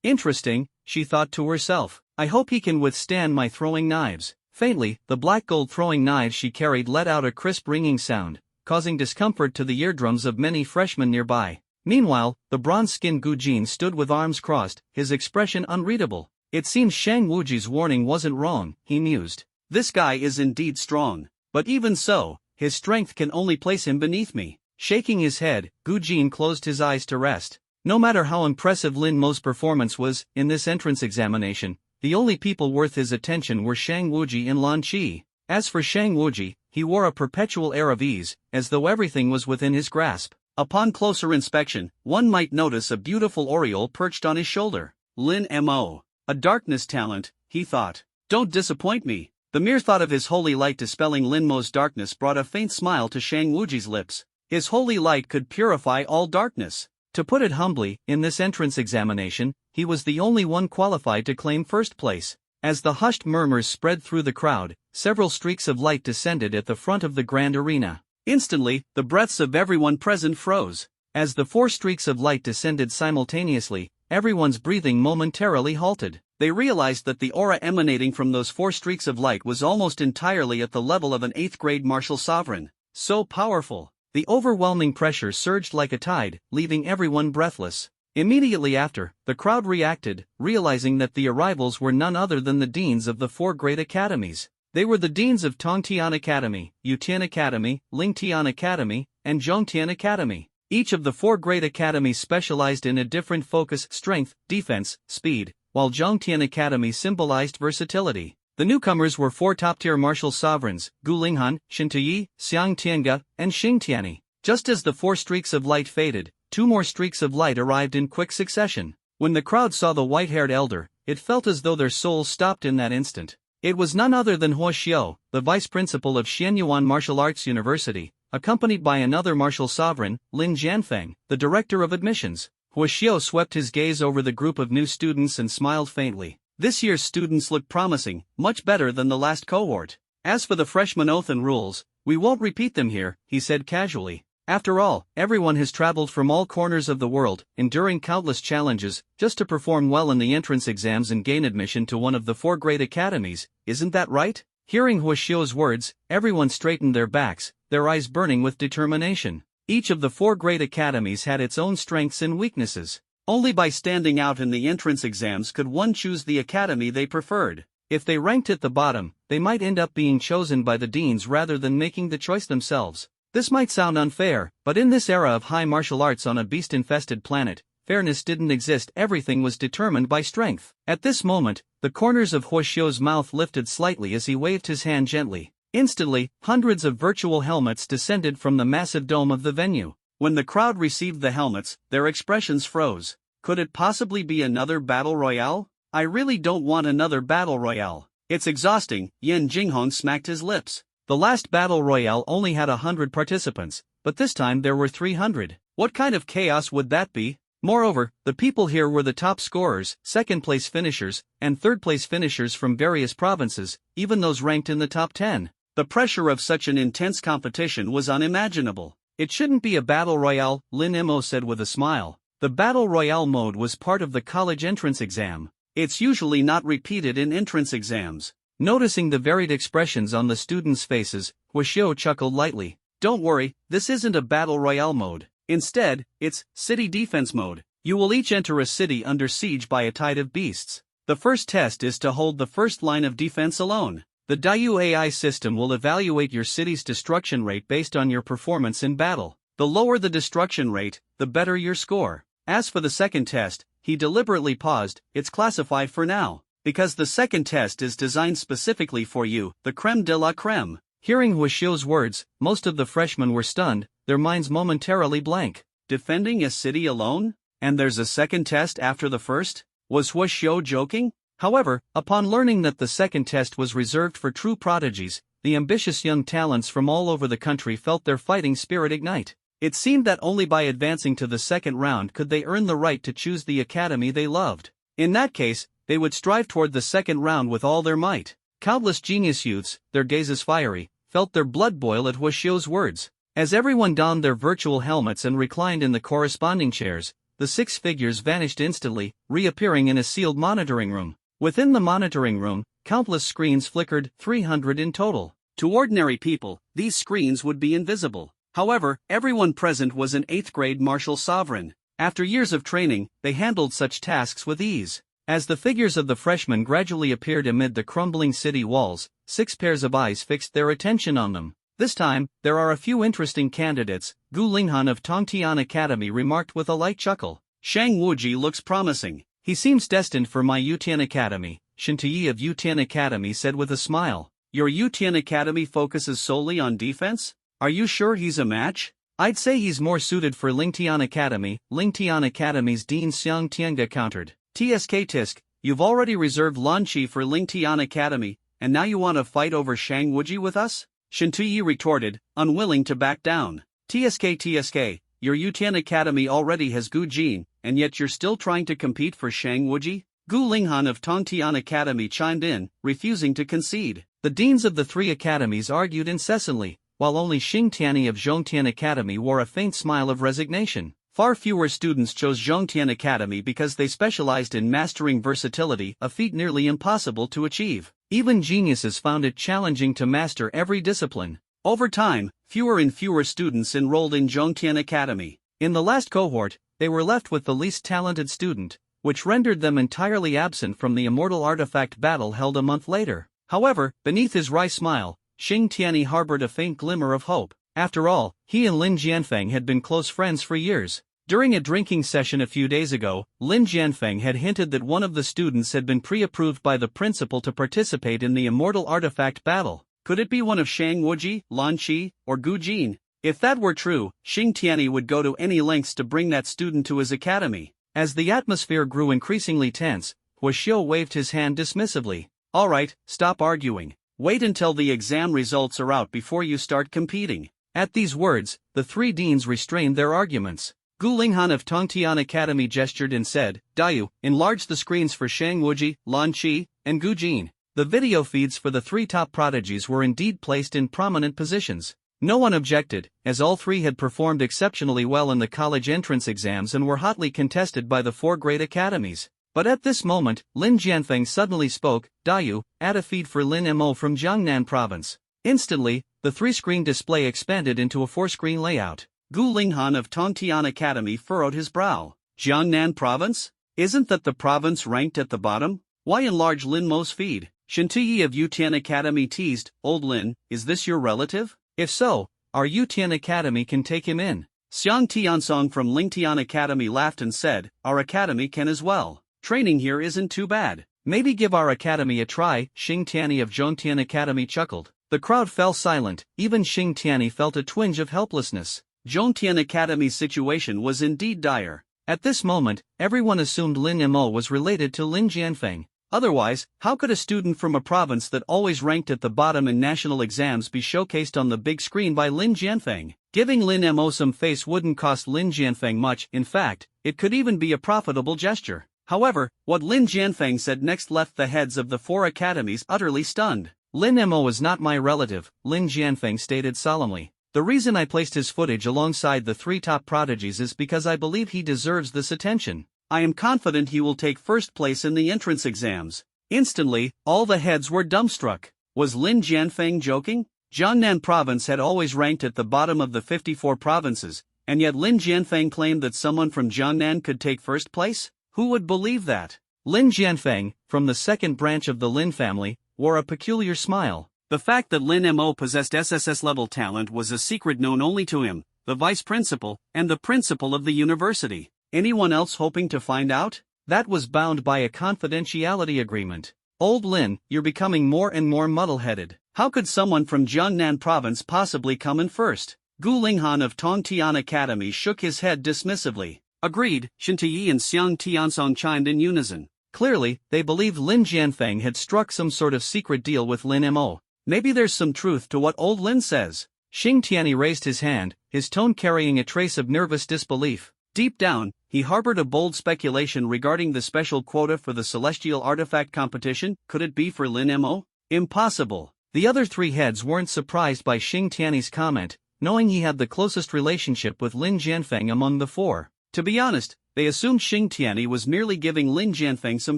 interesting, she thought to herself. I hope he can withstand my throwing knives. Faintly, the black gold throwing knives she carried let out a crisp ringing sound, causing discomfort to the eardrums of many freshmen nearby. Meanwhile, the bronze-skinned Gu Jin stood with arms crossed, his expression unreadable. It seems Shang Wuji's warning wasn't wrong, he mused. This guy is indeed strong. But even so, his strength can only place him beneath me. Shaking his head, Gu Jin closed his eyes to rest. No matter how impressive Lin Mo's performance was, in this entrance examination, the only people worth his attention were Shang Wuji and Lan Qi. As for Shang Wuji, he wore a perpetual air of ease, as though everything was within his grasp. Upon closer inspection, one might notice a beautiful aureole perched on his shoulder. Lin Mo. A darkness talent, he thought. Don't disappoint me. The mere thought of his holy light dispelling Lin Mo's darkness brought a faint smile to Shang Wuji's lips. His holy light could purify all darkness. To put it humbly, in this entrance examination, he was the only one qualified to claim first place. As the hushed murmurs spread through the crowd, several streaks of light descended at the front of the grand arena. Instantly, the breaths of everyone present froze. As the 4 streaks of light descended simultaneously, everyone's breathing momentarily halted. They realized that the aura emanating from those 4 streaks of light was almost entirely at the level of an 8th-grade martial sovereign. So powerful. The overwhelming pressure surged like a tide, leaving everyone breathless. Immediately after, the crowd reacted, realizing that the arrivals were none other than the deans of the 4 great academies. They were the deans of Tongtian Academy, Yutian Academy, Lingtian Academy, and Zhongtian Academy. Each of the 4 great academies specialized in a different focus: strength, defense, speed, while Zhongtian Academy symbolized versatility. The newcomers were 4 top-tier martial sovereigns: Gu Linghan, Shin Tuyi, Xiang Tianga, and Xing Tianyi. Just as the 4 streaks of light faded, 2 more streaks of light arrived in quick succession. When the crowd saw the white-haired elder, it felt as though their souls stopped in that instant. It was none other than Huo Xiao, the vice principal of Xianyuan Martial Arts University, accompanied by another martial sovereign, Lin Jianfeng, the director of admissions. Huo Xiao swept his gaze over the group of new students and smiled faintly. This year's students look promising, much better than the last cohort. As for the freshman oath and rules, we won't repeat them here, he said casually. After all, everyone has traveled from all corners of the world, enduring countless challenges, just to perform well in the entrance exams and gain admission to one of the 4 great academies, isn't that right? Hearing Huo Xiao's words, everyone straightened their backs, their eyes burning with determination. Each of the 4 great academies had its own strengths and weaknesses. Only by standing out in the entrance exams could one choose the academy they preferred. If they ranked at the bottom, they might end up being chosen by the deans rather than making the choice themselves. This might sound unfair, but in this era of high martial arts on a beast-infested planet, fairness didn't exist. Everything was determined by strength. At this moment, the corners of Huo Xiao's mouth lifted slightly as he waved his hand gently. Instantly, hundreds of virtual helmets descended from the massive dome of the venue. When the crowd received the helmets, their expressions froze. Could it possibly be another battle royale? I really don't want another battle royale. It's exhausting. Yan Jinghong smacked his lips. The last battle royale only had 100 participants, but this time there were 300. What kind of chaos would that be? Moreover, the people here were the top scorers, second-place finishers, and third-place finishers from various provinces, even those ranked in the top 10. The pressure of such an intense competition was unimaginable. It shouldn't be a battle royale, Lin Mo said with a smile. The battle royale mode was part of the college entrance exam. It's usually not repeated in entrance exams. Noticing the varied expressions on the students' faces, Huo Xiao chuckled lightly. Don't worry, this isn't a battle royale mode. Instead, it's city defense mode. You will each enter a city under siege by a tide of beasts. The first test is to hold the first line of defense alone. The Daiyu AI system will evaluate your city's destruction rate based on your performance in battle. The lower the destruction rate, the better your score. As for the second test, he deliberately paused, it's classified for now. Because the second test is designed specifically for you, the creme de la creme. Hearing Huo Xiao's words, most of the freshmen were stunned, their minds momentarily blank. Defending a city alone? And there's a second test after the first? Was Huo Xiao joking? However, upon learning that the second test was reserved for true prodigies, the ambitious young talents from all over the country felt their fighting spirit ignite. It seemed that only by advancing to the second round could they earn the right to choose the academy they loved. In that case, they would strive toward the second round with all their might. Countless genius youths, their gazes fiery, felt their blood boil at Huo Xiao's words. As everyone donned their virtual helmets and reclined in the corresponding chairs, the 6 figures vanished instantly, reappearing in a sealed monitoring room. Within the monitoring room, countless screens flickered, 300 in total. To ordinary people, these screens would be invisible. However, everyone present was an 8th-grade martial sovereign. After years of training, they handled such tasks with ease. As the figures of the freshmen gradually appeared amid the crumbling city walls, 6 pairs of eyes fixed their attention on them. This time, there are a few interesting candidates, Gu Linghan of Tongtian Academy remarked with a light chuckle. Shang Wuji looks promising. He seems destined for my Yutian Academy, Shen Tuyi of Yutian Academy said with a smile. Your Yutian Academy focuses solely on defense? Are you sure he's a match? I'd say he's more suited for Lingtian Academy. Lingtian Academy's Dean Xiang Tianga countered. Tisk, you've already reserved Lan Qi for Lingtian Academy, and now you want to fight over Shang Wuji with us? Shen Tuyi retorted, unwilling to back down. Tsk, your Yutian Academy already has Gu Jin, and yet you're still trying to compete for Shang Wuji? Gu Linghan of Tongtian Academy chimed in, refusing to concede. The deans of the 3 academies argued incessantly, while only Xing Tianyi of Zhongtian Academy wore a faint smile of resignation. Far fewer students chose Zhongtian Academy because they specialized in mastering versatility, a feat nearly impossible to achieve. Even geniuses found it challenging to master every discipline. Over time, fewer and fewer students enrolled in Zhongtian Academy. In the last cohort, they were left with the least talented student, which rendered them entirely absent from the immortal artifact battle held a month later. However, beneath his wry smile, Xing Tianyi harbored a faint glimmer of hope. After all, he and Lin Jianfeng had been close friends for years. During a drinking session a few days ago, Lin Jianfeng had hinted that one of the students had been pre-approved by the principal to participate in the immortal artifact battle. Could it be one of Shang Wuji, Lan Qi, or Gu Jin? If that were true, Xing Tianyi would go to any lengths to bring that student to his academy. As the atmosphere grew increasingly tense, Huaxiu waved his hand dismissively. Alright, stop arguing. Wait until the exam results are out before you start competing. At these words, the three deans restrained their arguments. Gu Linghan of Tongtian Academy gestured and said, Dayu, enlarge the screens for Shang Wuji, Lan Qi, and Gu Jin. The video feeds for the three top prodigies were indeed placed in prominent positions. No one objected, as all three had performed exceptionally well in the college entrance exams and were hotly contested by the four great academies. But at this moment, Lin Jianfeng suddenly spoke, Dayu, add a feed for Lin Mo from Jiangnan province. Instantly, the three-screen display expanded into a four-screen layout. Gu Linghan of Tongtian Academy furrowed his brow. Jiangnan province? Isn't that the province ranked at the bottom? Why enlarge Lin Mo's feed? Shen Tuyi of Yutian Academy teased, Old Lin, is this your relative? If so, our Yutian Academy can take him in. Xiang Tiansong from Lingtian Academy laughed and said, our academy can as well. Training here isn't too bad. Maybe give our academy a try, Xing Tianyi of Zhongtian Academy chuckled. The crowd fell silent, even Xing Tianyi felt a twinge of helplessness. Zhongtian Academy's situation was indeed dire. At this moment, everyone assumed Lin Mo was related to Lin Jianfeng. Otherwise, how could a student from a province that always ranked at the bottom in national exams be showcased on the big screen by Lin Jianfeng? Giving Lin Mo some face wouldn't cost Lin Jianfeng much, in fact, it could even be a profitable gesture. However, what Lin Jianfeng said next left the heads of the four academies utterly stunned. Lin Mo is not my relative, Lin Jianfeng stated solemnly. The reason I placed his footage alongside the three top prodigies is because I believe he deserves this attention. I am confident he will take first place in the entrance exams. Instantly, all the heads were dumbstruck. Was Lin Jianfeng joking? Jiangnan province had always ranked at the bottom of the 54 provinces, and yet Lin Jianfeng claimed that someone from Jiangnan could take first place? Who would believe that? Lin Jianfeng, from the second branch of the Lin family, wore a peculiar smile. The fact that Lin Mo possessed SSS-level talent was a secret known only to him, the vice principal, and the principal of the university. Anyone else hoping to find out? That was bound by a confidentiality agreement. Old Lin, you're becoming more and more muddle-headed. How could someone from Jiangnan province possibly come in first? Gu Linghan of Tongtian Academy shook his head dismissively. Agreed, Shen Tuyi and Xiang Tiansong chimed in unison. Clearly, they believed Lin Jianfeng had struck some sort of secret deal with Lin Mo. Maybe there's some truth to what old Lin says. Xing Tianyi raised his hand, his tone carrying a trace of nervous disbelief. Deep down, he harbored a bold speculation regarding the special quota for the celestial artifact competition. Could it be for Lin Mo? Impossible. The other three heads weren't surprised by Xing Tianyi's comment, knowing he had the closest relationship with Lin Jianfeng among the four. To be honest, they assumed Xing Tianyi was merely giving Lin Jianfeng some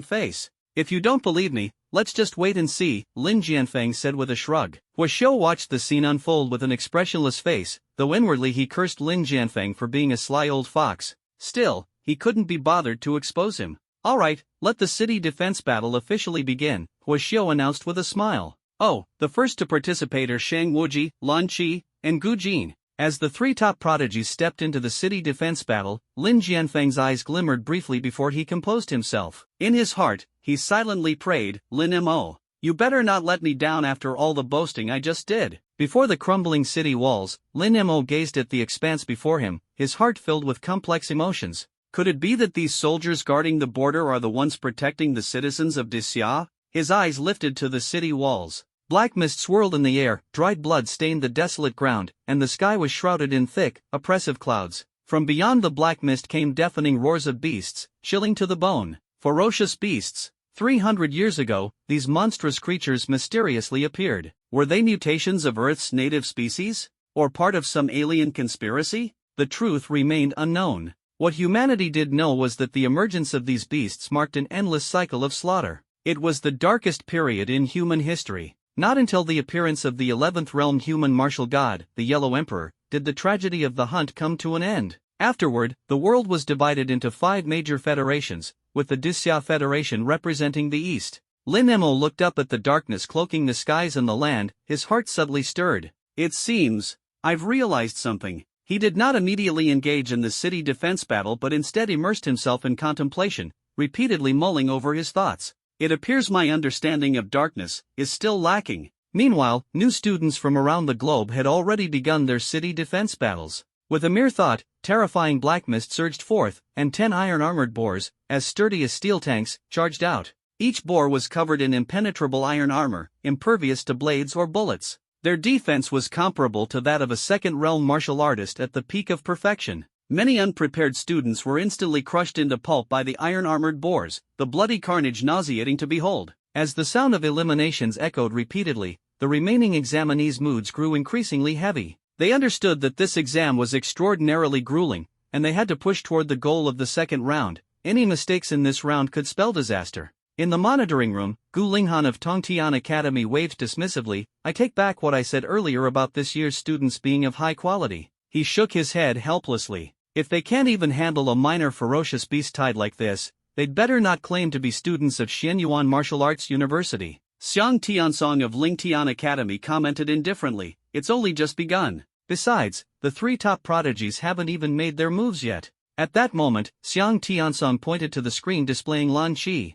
face. If you don't believe me, let's just wait and see, Lin Jianfeng said with a shrug. Huaxiu watched the scene unfold with an expressionless face, though inwardly he cursed Lin Jianfeng for being a sly old fox. Still, he couldn't be bothered to expose him. Alright, let the city defense battle officially begin, Huaxiu announced with a smile. Oh, the first to participate are Shang Wuji, Lan Qi, and Gu Jin. As the three top prodigies stepped into the city defense battle, Lin Jianfeng's eyes glimmered briefly before he composed himself. In his heart, he silently prayed, Lin Mo, you better not let me down after all the boasting I just did. Before the crumbling city walls, Lin Mo gazed at the expanse before him, his heart filled with complex emotions. Could it be that these soldiers guarding the border are the ones protecting the citizens of Disxia? His eyes lifted to the city walls. Black mist swirled in the air, dried blood stained the desolate ground, and the sky was shrouded in thick, oppressive clouds. From beyond the black mist came deafening roars of beasts, chilling to the bone. Ferocious beasts. 300 years ago, these monstrous creatures mysteriously appeared. Were they mutations of Earth's native species? Or part of some alien conspiracy? The truth remained unknown. What humanity did know was that the emergence of these beasts marked an endless cycle of slaughter. It was the darkest period in human history. Not until the appearance of the 11th realm human martial god, the Yellow Emperor, did the tragedy of the hunt come to an end. Afterward, the world was divided into 5 major federations, with the Disxia Federation representing the East. Lin Mo looked up at the darkness cloaking the skies and the land, his heart subtly stirred. It seems, I've realized something. He did not immediately engage in the city defense battle but instead immersed himself in contemplation, repeatedly mulling over his thoughts. It appears my understanding of darkness is still lacking. Meanwhile, new students from around the globe had already begun their city defense battles. With a mere thought, terrifying black mist surged forth, and 10 iron-armored boars, as sturdy as steel tanks, charged out. Each boar was covered in impenetrable iron armor, impervious to blades or bullets. Their defense was comparable to that of a second-realm martial artist at the peak of perfection. Many unprepared students were instantly crushed into pulp by the iron-armored boars, the bloody carnage nauseating to behold. As the sound of eliminations echoed repeatedly, the remaining examinees' moods grew increasingly heavy. They understood that this exam was extraordinarily grueling, and they had to push toward the goal of the second round. Any mistakes in this round could spell disaster. In the monitoring room, Gu Linghan of Tongtian Academy waved dismissively. "I take back what I said earlier about this year's students being of high quality." He shook his head helplessly. "If they can't even handle a minor ferocious beast tide like this, they'd better not claim to be students of Xianyuan Martial Arts University." Xiang Tiansong of Lingtian Academy commented indifferently, "It's only just begun. Besides, the 3 top prodigies haven't even made their moves yet." At that moment, Xiang Tiansong pointed to the screen displaying Lan Qi.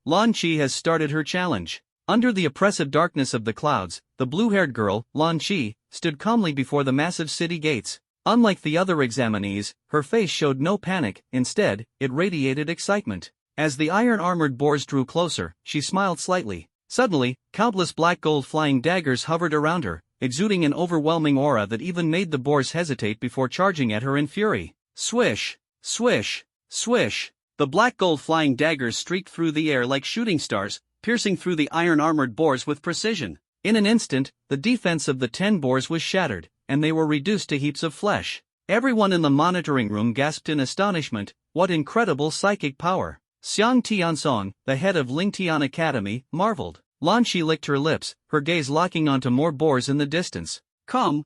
Lan Qi has started her challenge." Under the oppressive darkness of the clouds, the blue-haired girl, Lan Qi, stood calmly before the massive city gates. Unlike the other examinees, her face showed no panic. Instead, it radiated excitement. As the iron-armored boars drew closer, she smiled slightly. Suddenly, countless black-gold flying daggers hovered around her, exuding an overwhelming aura that even made the boars hesitate before charging at her in fury. Swish! Swish! Swish! The black-gold flying daggers streaked through the air like shooting stars, piercing through the iron-armored boars with precision. In an instant, the defense of the 10 boars was shattered, and they were reduced to heaps of flesh. Everyone in the monitoring room gasped in astonishment. What incredible psychic power! Xiang Tiansong, the head of Lingtian Academy, marveled. Lan Qi licked her lips, her gaze locking onto more boars in the distance. Come.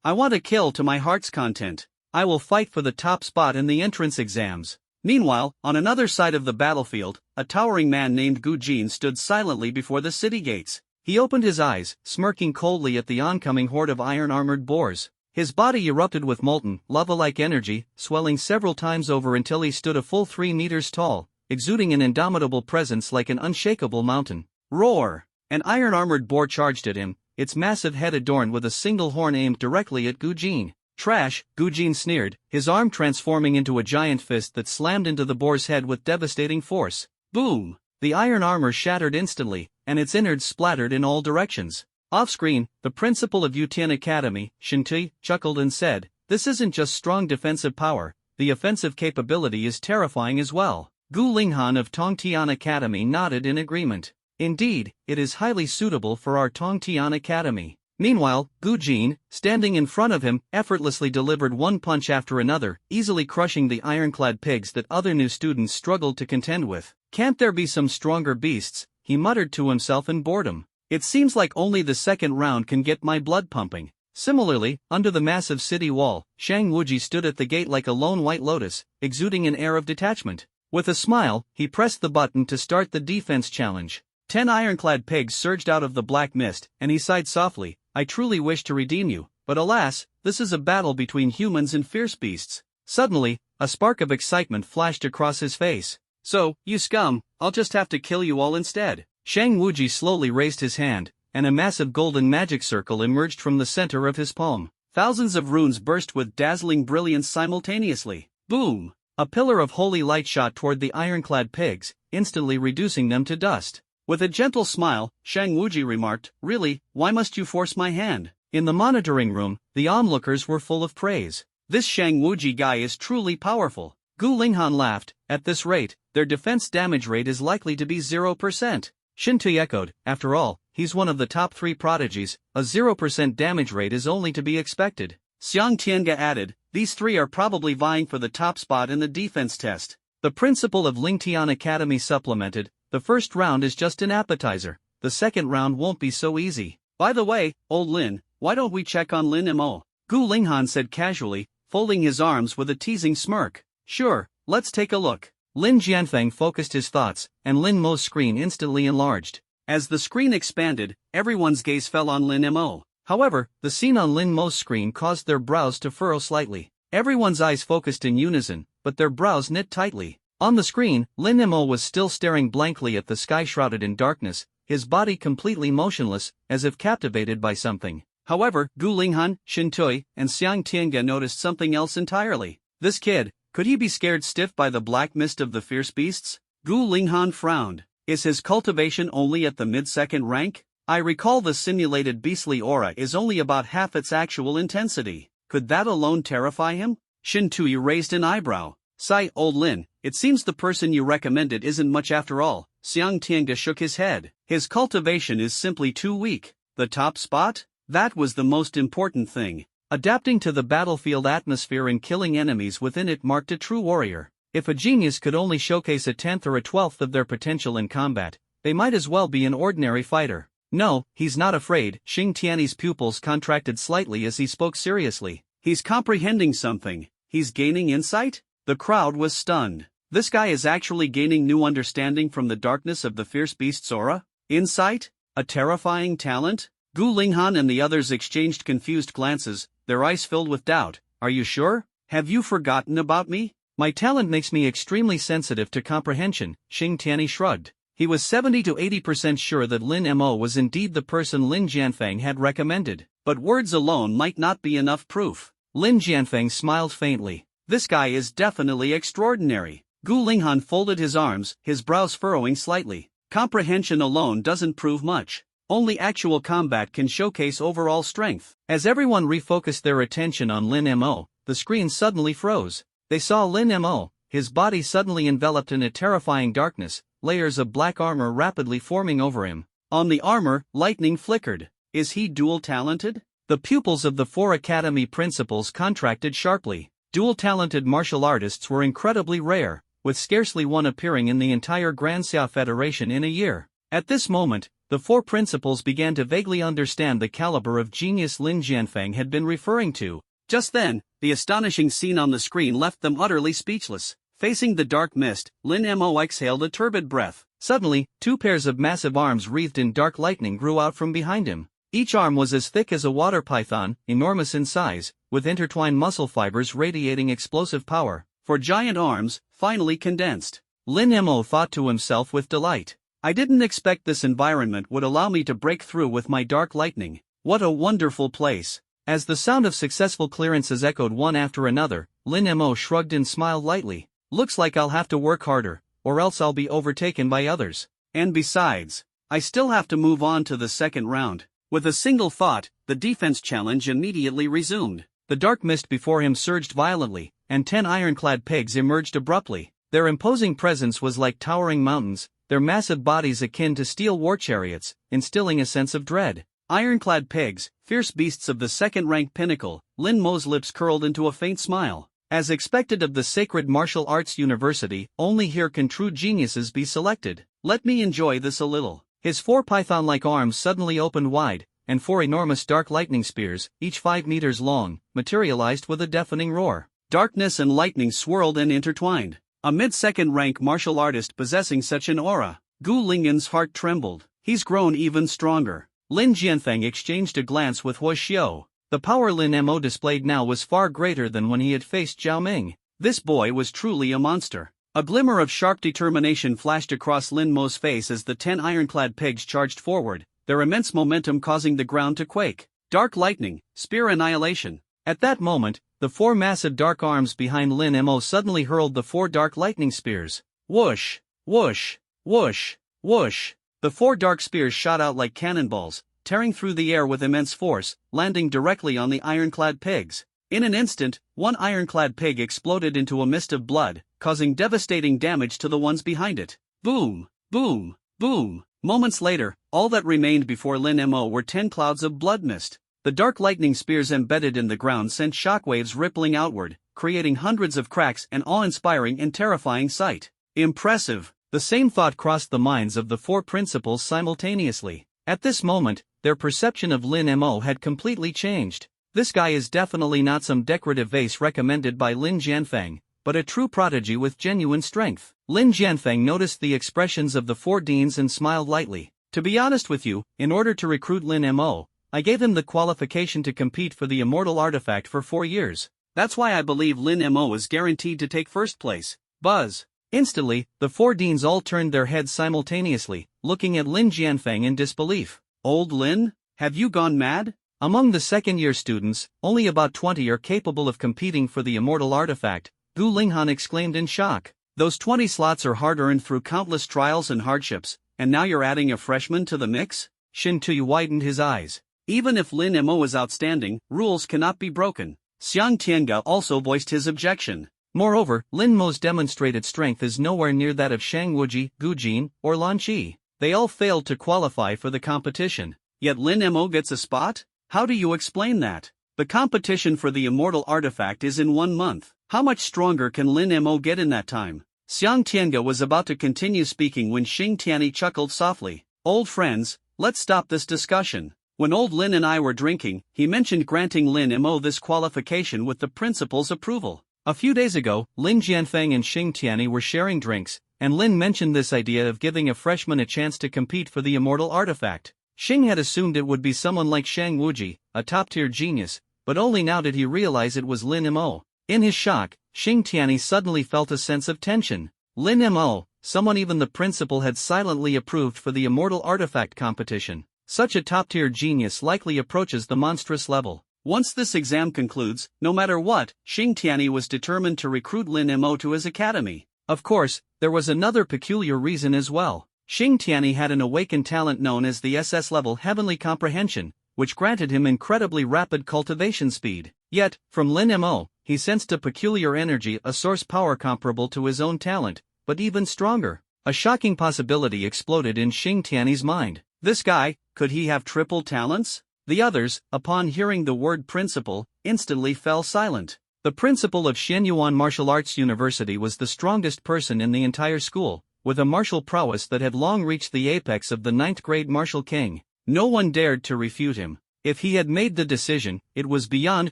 I want to kill to my heart's content. I will fight for the top spot in the entrance exams." Meanwhile, on another side of the battlefield, a towering man named Gu Jin stood silently before the city gates. He opened his eyes, smirking coldly at the oncoming horde of iron-armored boars. His body erupted with molten, lava-like energy, swelling several times over until he stood a full 3 meters tall, exuding an indomitable presence like an unshakable mountain. Roar! An iron-armored boar charged at him, its massive head adorned with a single horn aimed directly at Gu Jin. "Trash," Gu Jin sneered, his arm transforming into a giant fist that slammed into the boar's head with devastating force. Boom! The iron armor shattered instantly, and its innards splattered in all directions. Off-screen, the principal of Yutian Academy, Shinti, chuckled and said, "This isn't just strong defensive power, the offensive capability is terrifying as well." Gu Linghan of Tongtian Academy nodded in agreement. "Indeed, it is highly suitable for our Tongtian Academy." Meanwhile, Gu Jin, standing in front of him, effortlessly delivered one punch after another, easily crushing the ironclad pigs that other new students struggled to contend with. "Can't there be some stronger beasts?" he muttered to himself in boredom. "It seems like only the second round can get my blood pumping." Similarly, under the massive city wall, Shang Wuji stood at the gate like a lone white lotus, exuding an air of detachment. With a smile, he pressed the button to start the defense challenge. 10 ironclad pigs surged out of the black mist, and he sighed softly, "I truly wish to redeem you, but alas, this is a battle between humans and fierce beasts." Suddenly, a spark of excitement flashed across his face. "So, you scum, I'll just have to kill you all instead." Shang Wuji slowly raised his hand, and a massive golden magic circle emerged from the center of his palm. Thousands of runes burst with dazzling brilliance simultaneously. Boom! A pillar of holy light shot toward the ironclad pigs, instantly reducing them to dust. With a gentle smile, Shang Wuji remarked, "Really, why must you force my hand?" In the monitoring room, the onlookers were full of praise. "This Shang Wuji guy is truly powerful." Gu Linghan laughed, "At this rate, their defense damage rate is likely to be 0%. Shinti echoed, "After all, he's one of the top 3 prodigies, a 0% damage rate is only to be expected." Xiang Tianga added, "These 3 are probably vying for the top spot in the defense test." The principal of Lingtian Academy supplemented, "The first round is just an appetizer, the second round won't be so easy. By the way, old Lin, why don't we check on Lin Mo?" Gu Linghan said casually, folding his arms with a teasing smirk. "Sure, let's take a look." Lin Jianfeng focused his thoughts, and Lin Mo's screen instantly enlarged. As the screen expanded, everyone's gaze fell on Lin Mo. However, the scene on Lin Mo's screen caused their brows to furrow slightly. Everyone's eyes focused in unison, but their brows knit tightly. On the screen, Lin Mo was still staring blankly at the sky shrouded in darkness, his body completely motionless, as if captivated by something. However, Gu Linghan, Shin Tui, and Xiang Tiange noticed something else entirely. This kid, could he be scared stiff by the black mist of the fierce beasts? Gu Linghan frowned. Is his cultivation only at the mid-second rank? I recall the simulated beastly aura is only about half its actual intensity. Could that alone terrify him? Shin Tui raised an eyebrow. Sigh, old Lin, it seems the person you recommended isn't much after all. Xiang Tiange shook his head. His cultivation is simply too weak. The top spot? That was the most important thing. Adapting to the battlefield atmosphere and killing enemies within it marked a true warrior. If a genius could only showcase a tenth or a twelfth of their potential in combat, they might as well be an ordinary fighter. No, he's not afraid. Xing Tianyi's pupils contracted slightly as he spoke seriously. He's comprehending something. He's gaining insight? The crowd was stunned. This guy is actually gaining new understanding from the darkness of the fierce beast's aura? Insight? A terrifying talent? Gu Linghan and the others exchanged confused glances, their eyes filled with doubt. Are you sure? Have you forgotten about me? My talent makes me extremely sensitive to comprehension, Xing Tianyi shrugged. He was 70 to 80% sure that Lin Mo was indeed the person Lin Jianfeng had recommended, but words alone might not be enough proof. Lin Jianfeng smiled faintly. This guy is definitely extraordinary. Gu Linghan folded his arms, his brows furrowing slightly. Comprehension alone doesn't prove much. Only actual combat can showcase overall strength. As everyone refocused their attention on Lin Mo, the screen suddenly froze. They saw Lin Mo, his body suddenly enveloped in a terrifying darkness, layers of black armor rapidly forming over him. On the armor, lightning flickered. Is he dual-talented? The pupils of the 4 academy principals contracted sharply. Dual-talented martial artists were incredibly rare, with scarcely one appearing in the entire Grand Xia Federation in a year. At this moment, the 4 principals began to vaguely understand the caliber of genius Lin Jianfeng had been referring to. Just then, the astonishing scene on the screen left them utterly speechless. Facing the dark mist, Lin Mo exhaled a turbid breath. Suddenly, 2 pairs of massive arms wreathed in dark lightning grew out from behind him. Each arm was as thick as a water python, enormous in size, with intertwined muscle fibers radiating explosive power. For giant arms, finally condensed. Lin Mo thought to himself with delight. I didn't expect this environment would allow me to break through with my dark lightning. What a wonderful place. As the sound of successful clearances echoed one after another, Lin Mo shrugged and smiled lightly. Looks like I'll have to work harder, or else I'll be overtaken by others. And besides, I still have to move on to the second round. With a single thought, the defense challenge immediately resumed. The dark mist before him surged violently, and 10 ironclad pigs emerged abruptly. Their imposing presence was like towering mountains, their massive bodies akin to steel war chariots, instilling a sense of dread. Ironclad pigs, fierce beasts of the second-rank pinnacle, Lin Mo's lips curled into a faint smile. As expected of the Sacred Martial Arts University, only here can true geniuses be selected. Let me enjoy this a little. His 4 python-like arms suddenly opened wide, and 4 enormous dark lightning spears, each 5 meters long, materialized with a deafening roar. Darkness and lightning swirled and intertwined. A mid-second rank martial artist possessing such an aura. Gu Lingyan's heart trembled. He's grown even stronger. Lin Jianfeng exchanged a glance with Hua Xiao. The power Lin Mo displayed now was far greater than when he had faced Zhao Ming. This boy was truly a monster. A glimmer of sharp determination flashed across Lin Mo's face as the 10 ironclad pigs charged forward, their immense momentum causing the ground to quake. Dark lightning, spear annihilation. At that moment, the 4 massive dark arms behind Lin Mo suddenly hurled the 4 dark lightning spears. Whoosh, whoosh, whoosh, whoosh. The 4 dark spears shot out like cannonballs, tearing through the air with immense force, landing directly on the ironclad pigs. In an instant, one ironclad pig exploded into a mist of blood, causing devastating damage to the ones behind it. Boom, boom, boom. Moments later, all that remained before Lin Mo were 10 clouds of blood mist. The dark lightning spears embedded in the ground sent shockwaves rippling outward, creating hundreds of cracks, an awe-inspiring and terrifying sight. Impressive. The same thought crossed the minds of the 4 principals simultaneously. At this moment, their perception of Lin Mo had completely changed. This guy is definitely not some decorative vase recommended by Lin Jianfeng, but a true prodigy with genuine strength. Lin Jianfeng noticed the expressions of the 4 deans and smiled lightly. To be honest with you, in order to recruit Lin Mo, I gave him the qualification to compete for the immortal artifact for 4 years. That's why I believe Lin Mo is guaranteed to take first place. Buzz. Instantly, the four deans all turned their heads simultaneously, looking at Lin Jianfeng in disbelief. Old Lin? Have you gone mad? Among the second-year students, only about 20 are capable of competing for the immortal artifact, Gu Linghan exclaimed in shock. Those 20 slots are hard-earned through countless trials and hardships, and now you're adding a freshman to the mix? Shin Tui widened his eyes. Even if Lin Mo is outstanding, rules cannot be broken. Xiang Tiange also voiced his objection. Moreover, Lin Mo's demonstrated strength is nowhere near that of Shang Wuji, Gu Jin, or Lan Qi. They all failed to qualify for the competition. Yet Lin Mo gets a spot? How do you explain that? The competition for the immortal artifact is in 1 month. How much stronger can Lin Mo get in that time? Xiang Tiange was about to continue speaking when Xing Tianyi chuckled softly. Old friends, let's stop this discussion. When old Lin and I were drinking, he mentioned granting Lin Mo this qualification with the principal's approval. A few days ago, Lin Jianfeng and Xing Tianyi were sharing drinks, and Lin mentioned this idea of giving a freshman a chance to compete for the immortal artifact. Xing had assumed it would be someone like Shang Wuji, a top-tier genius, but only now did he realize it was Lin Mo. In his shock, Xing Tianyi suddenly felt a sense of tension. Lin Mo, someone even the principal had silently approved for the immortal artifact competition. Such a top-tier genius likely approaches the monstrous level. Once this exam concludes, no matter what, Xing Tianyi was determined to recruit Lin Mo to his academy. Of course, there was another peculiar reason as well. Xing Tianyi had an awakened talent known as the SS-level heavenly comprehension, which granted him incredibly rapid cultivation speed. Yet, from Lin Mo, he sensed a peculiar energy, a source power comparable to his own talent, but even stronger. A shocking possibility exploded in Xing Tianyi's mind. This guy, could he have triple talents? The others, upon hearing the word principal, instantly fell silent. The principal of Xianyuan Martial Arts University was the strongest person in the entire school, with a martial prowess that had long reached the apex of the 9th-grade martial king. No one dared to refute him. If he had made the decision, it was beyond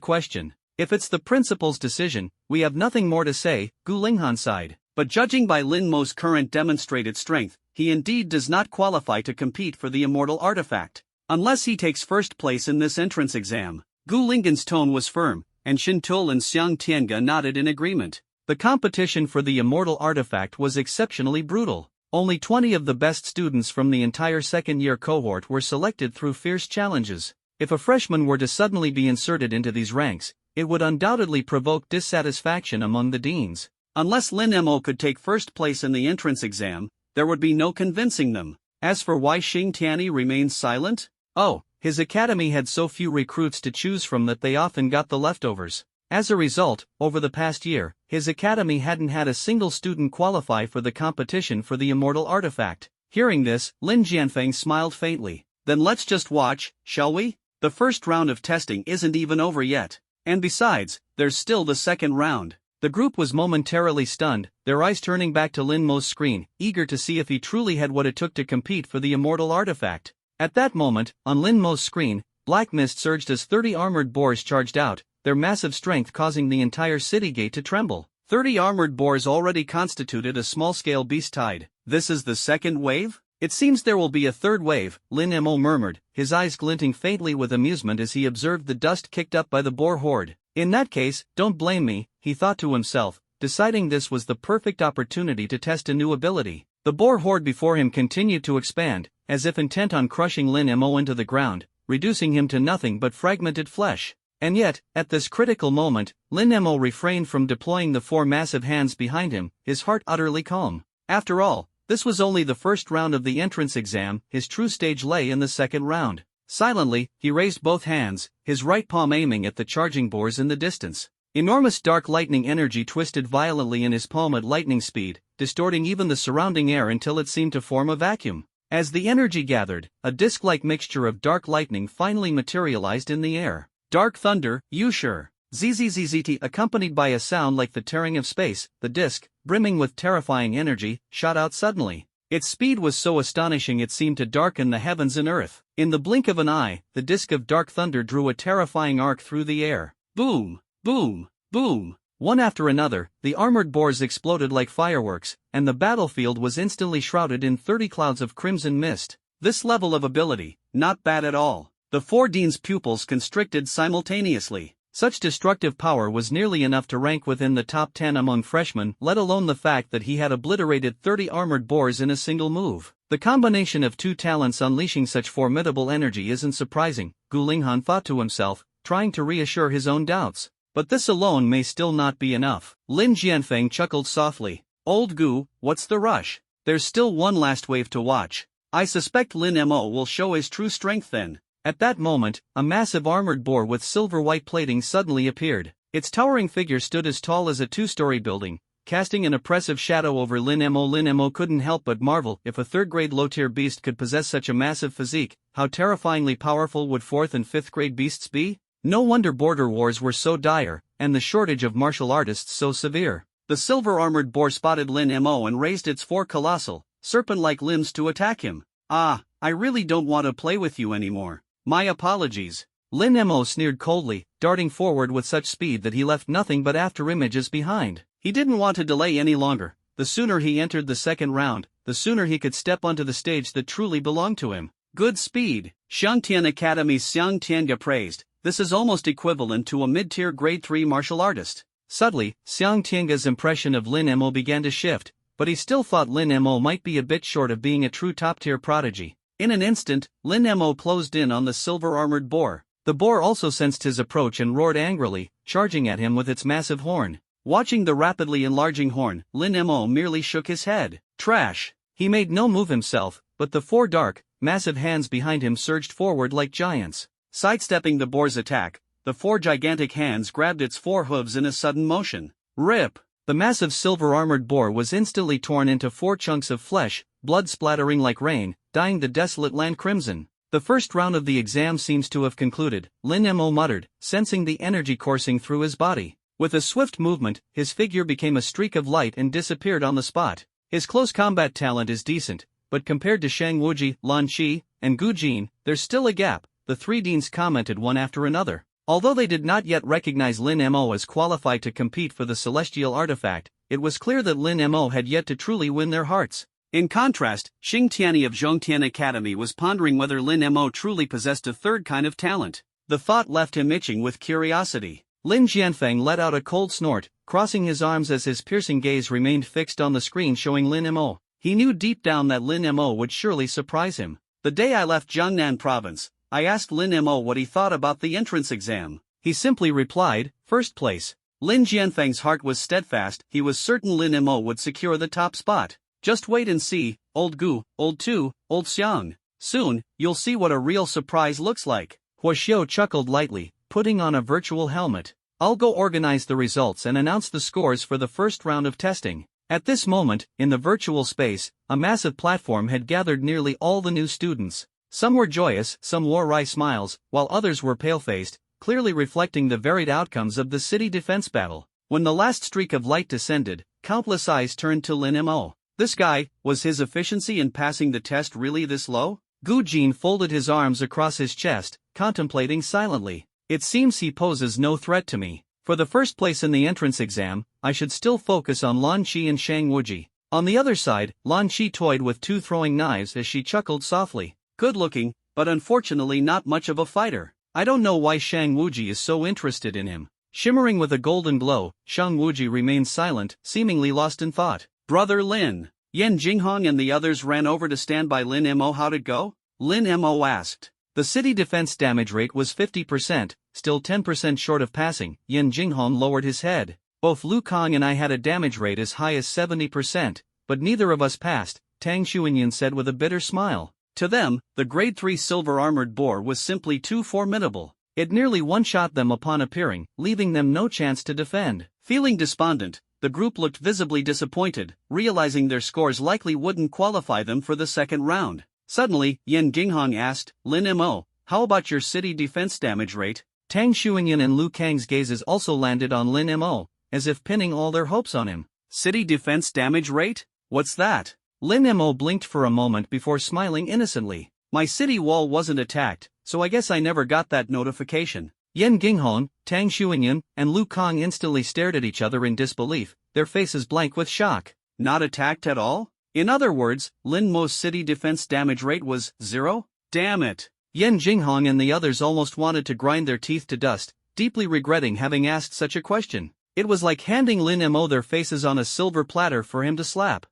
question. If it's the principal's decision, we have nothing more to say, Gu Linghan sighed. But judging by Lin Mo's current demonstrated strength, he indeed does not qualify to compete for the immortal artifact. Unless he takes first place in this entrance exam. Gu Linghan's tone was firm, and Shintul and Xiang Tiange nodded in agreement. The competition for the immortal artifact was exceptionally brutal. Only 20 of the best students from the entire second-year cohort were selected through fierce challenges. If a freshman were to suddenly be inserted into these ranks, it would undoubtedly provoke dissatisfaction among the deans. Unless Lin Mo could take first place in the entrance exam, there would be no convincing them. As for why Xing Tianyi remains silent? Oh, his academy had so few recruits to choose from that they often got the leftovers. As a result, over the past year, his academy hadn't had a single student qualify for the competition for the immortal artifact. Hearing this, Lin Jianfeng smiled faintly. Then let's just watch, shall we? The first round of testing isn't even over yet. And besides, there's still the second round. The group was momentarily stunned, their eyes turning back to Lin Mo's screen, eager to see if he truly had what it took to compete for the immortal artifact. At that moment, on Lin Mo's screen, black mist surged as 30 armored boars charged out, their massive strength causing the entire city gate to tremble. 30 armored boars already constituted a small-scale beast tide. This is the second wave? It seems there will be a third wave, Lin Mo murmured, his eyes glinting faintly with amusement as he observed the dust kicked up by the boar horde. In that case, don't blame me, he thought to himself, deciding this was the perfect opportunity to test a new ability. The boar horde before him continued to expand, as if intent on crushing Lin Mo into the ground, reducing him to nothing but fragmented flesh. And yet, at this critical moment, Lin Mo refrained from deploying the 4 massive hands behind him, his heart utterly calm. After all, this was only the first round of the entrance exam, his true stage lay in the second round. Silently, he raised both hands, his right palm aiming at the charging boars in the distance. Enormous dark lightning energy twisted violently in his palm at lightning speed, distorting even the surrounding air until it seemed to form a vacuum. As the energy gathered, a disc-like mixture of dark lightning finally materialized in the air. Dark thunder, Yushur. ZZZZT accompanied by a sound like the tearing of space, the disc, brimming with terrifying energy, shot out suddenly. Its speed was so astonishing it seemed to darken the heavens and earth. In the blink of an eye, the disc of dark thunder drew a terrifying arc through the air. Boom! Boom! Boom! One after another, the armored boars exploded like fireworks, and the battlefield was instantly shrouded in 30 clouds of crimson mist. This level of ability, not bad at all. The 4 deans' pupils constricted simultaneously. Such destructive power was nearly enough to rank within the top 10 among freshmen, let alone the fact that he had obliterated 30 armored boars in a single move. The combination of two talents unleashing such formidable energy isn't surprising, Gu Linghan thought to himself, trying to reassure his own doubts. But this alone may still not be enough. Lin Jianfeng chuckled softly. Old Gu, what's the rush? There's still one last wave to watch. I suspect Lin Mo will show his true strength then. At that moment, a massive armored boar with silver-white plating suddenly appeared. Its towering figure stood as tall as a two-story building, casting an oppressive shadow over Lin Mo. Lin Mo couldn't help but marvel if a third-grade low-tier beast could possess such a massive physique. How terrifyingly powerful would fourth and fifth-grade beasts be? No wonder border wars were so dire, and the shortage of martial artists so severe. The silver-armored boar spotted Lin Mo and raised its four colossal, serpent-like limbs to attack him. Ah, I really don't want to play with you anymore. My apologies. Lin Mo sneered coldly, darting forward with such speed that he left nothing but afterimages behind. He didn't want to delay any longer. The sooner he entered the second round, the sooner he could step onto the stage that truly belonged to him. Good speed. Xiangtian Academy's Xiang Tianga praised. This is almost equivalent to a mid-tier grade 3 martial artist. Subtly, Xiang Tianga's impression of Lin Mo began to shift, but he still thought Lin Mo might be a bit short of being a true top-tier prodigy. In an instant, Lin Mo closed in on the silver-armored boar. The boar also sensed his approach and roared angrily, charging at him with its massive horn. Watching the rapidly enlarging horn, Lin Mo merely shook his head. Trash! He made no move himself, but the four dark, massive hands behind him surged forward like giants. Sidestepping the boar's attack, the four gigantic hands grabbed its four hooves in a sudden motion. Rip! The massive silver-armored boar was instantly torn into four chunks of flesh, blood splattering like rain, dyeing the desolate land crimson. The first round of the exam seems to have concluded, Lin Mo muttered, sensing the energy coursing through his body. With a swift movement, his figure became a streak of light and disappeared on the spot. His close combat talent is decent, but compared to Shang Wuji, Lan Qi, and Gu Jin, there's still a gap, the three deans commented one after another. Although they did not yet recognize Lin Mo as qualified to compete for the celestial artifact, it was clear that Lin Mo had yet to truly win their hearts. In contrast, Xing Tianyi of Zhongtian Academy was pondering whether Lin Mo truly possessed a third kind of talent. The thought left him itching with curiosity. Lin Jianfeng let out a cold snort, crossing his arms as his piercing gaze remained fixed on the screen showing Lin Mo. He knew deep down that Lin Mo would surely surprise him. The day I left Jiangnan province, I asked Lin Mo what he thought about the entrance exam. He simply replied, first place. Lin Jianfeng's heart was steadfast, he was certain Lin Mo would secure the top spot. Just wait and see, old Gu, old Tu, old Xiang. Soon, you'll see what a real surprise looks like. Huoxiu chuckled lightly, putting on a virtual helmet. I'll go organize the results and announce the scores for the first round of testing. At this moment, in the virtual space, a massive platform had gathered nearly all the new students. Some were joyous, some wore wry smiles, while others were pale-faced, clearly reflecting the varied outcomes of the city defense battle. When the last streak of light descended, countless eyes turned to Lin Mo. This guy, was his efficiency in passing the test really this low? Gu Jin folded his arms across his chest, contemplating silently. It seems he poses no threat to me. For the first place in the entrance exam, I should still focus on Lan Qi and Shang Wuji. On the other side, Lan Qi toyed with two throwing knives as she chuckled softly. Good-looking, but unfortunately not much of a fighter. I don't know why Shang Wuji is so interested in him. Shimmering with a golden glow, Shang Wuji remained silent, seemingly lost in thought. Brother Lin. Yan Jinghong and the others ran over to stand by Lin Mo. How'd it go? Lin Mo asked. The city defense damage rate was 50%, still 10% short of passing. Yan Jinghong lowered his head. Both Lu Kang and I had a damage rate as high as 70%, but neither of us passed, Tang Xuanyan said with a bitter smile. To them, the grade 3 silver-armored boar was simply too formidable. It nearly one-shot them upon appearing, leaving them no chance to defend. Feeling despondent, the group looked visibly disappointed, realizing their scores likely wouldn't qualify them for the second round. Suddenly, Yan Jinghong asked, Lin Mo, how about your city defense damage rate? Tang Xuanyan and Lu Kang's gazes also landed on Lin Mo, as if pinning all their hopes on him. City defense damage rate? What's that? Lin Mo blinked for a moment before smiling innocently. My city wall wasn't attacked, so I guess I never got that notification. Yan Jinghong, Tang Xuanyan, and Lu Kang instantly stared at each other in disbelief, their faces blank with shock. Not attacked at all? In other words, Lin Mo's city defense damage rate was 0? Damn it! Yan Jinghong and the others almost wanted to grind their teeth to dust, deeply regretting having asked such a question. It was like handing Lin Mo their faces on a silver platter for him to slap.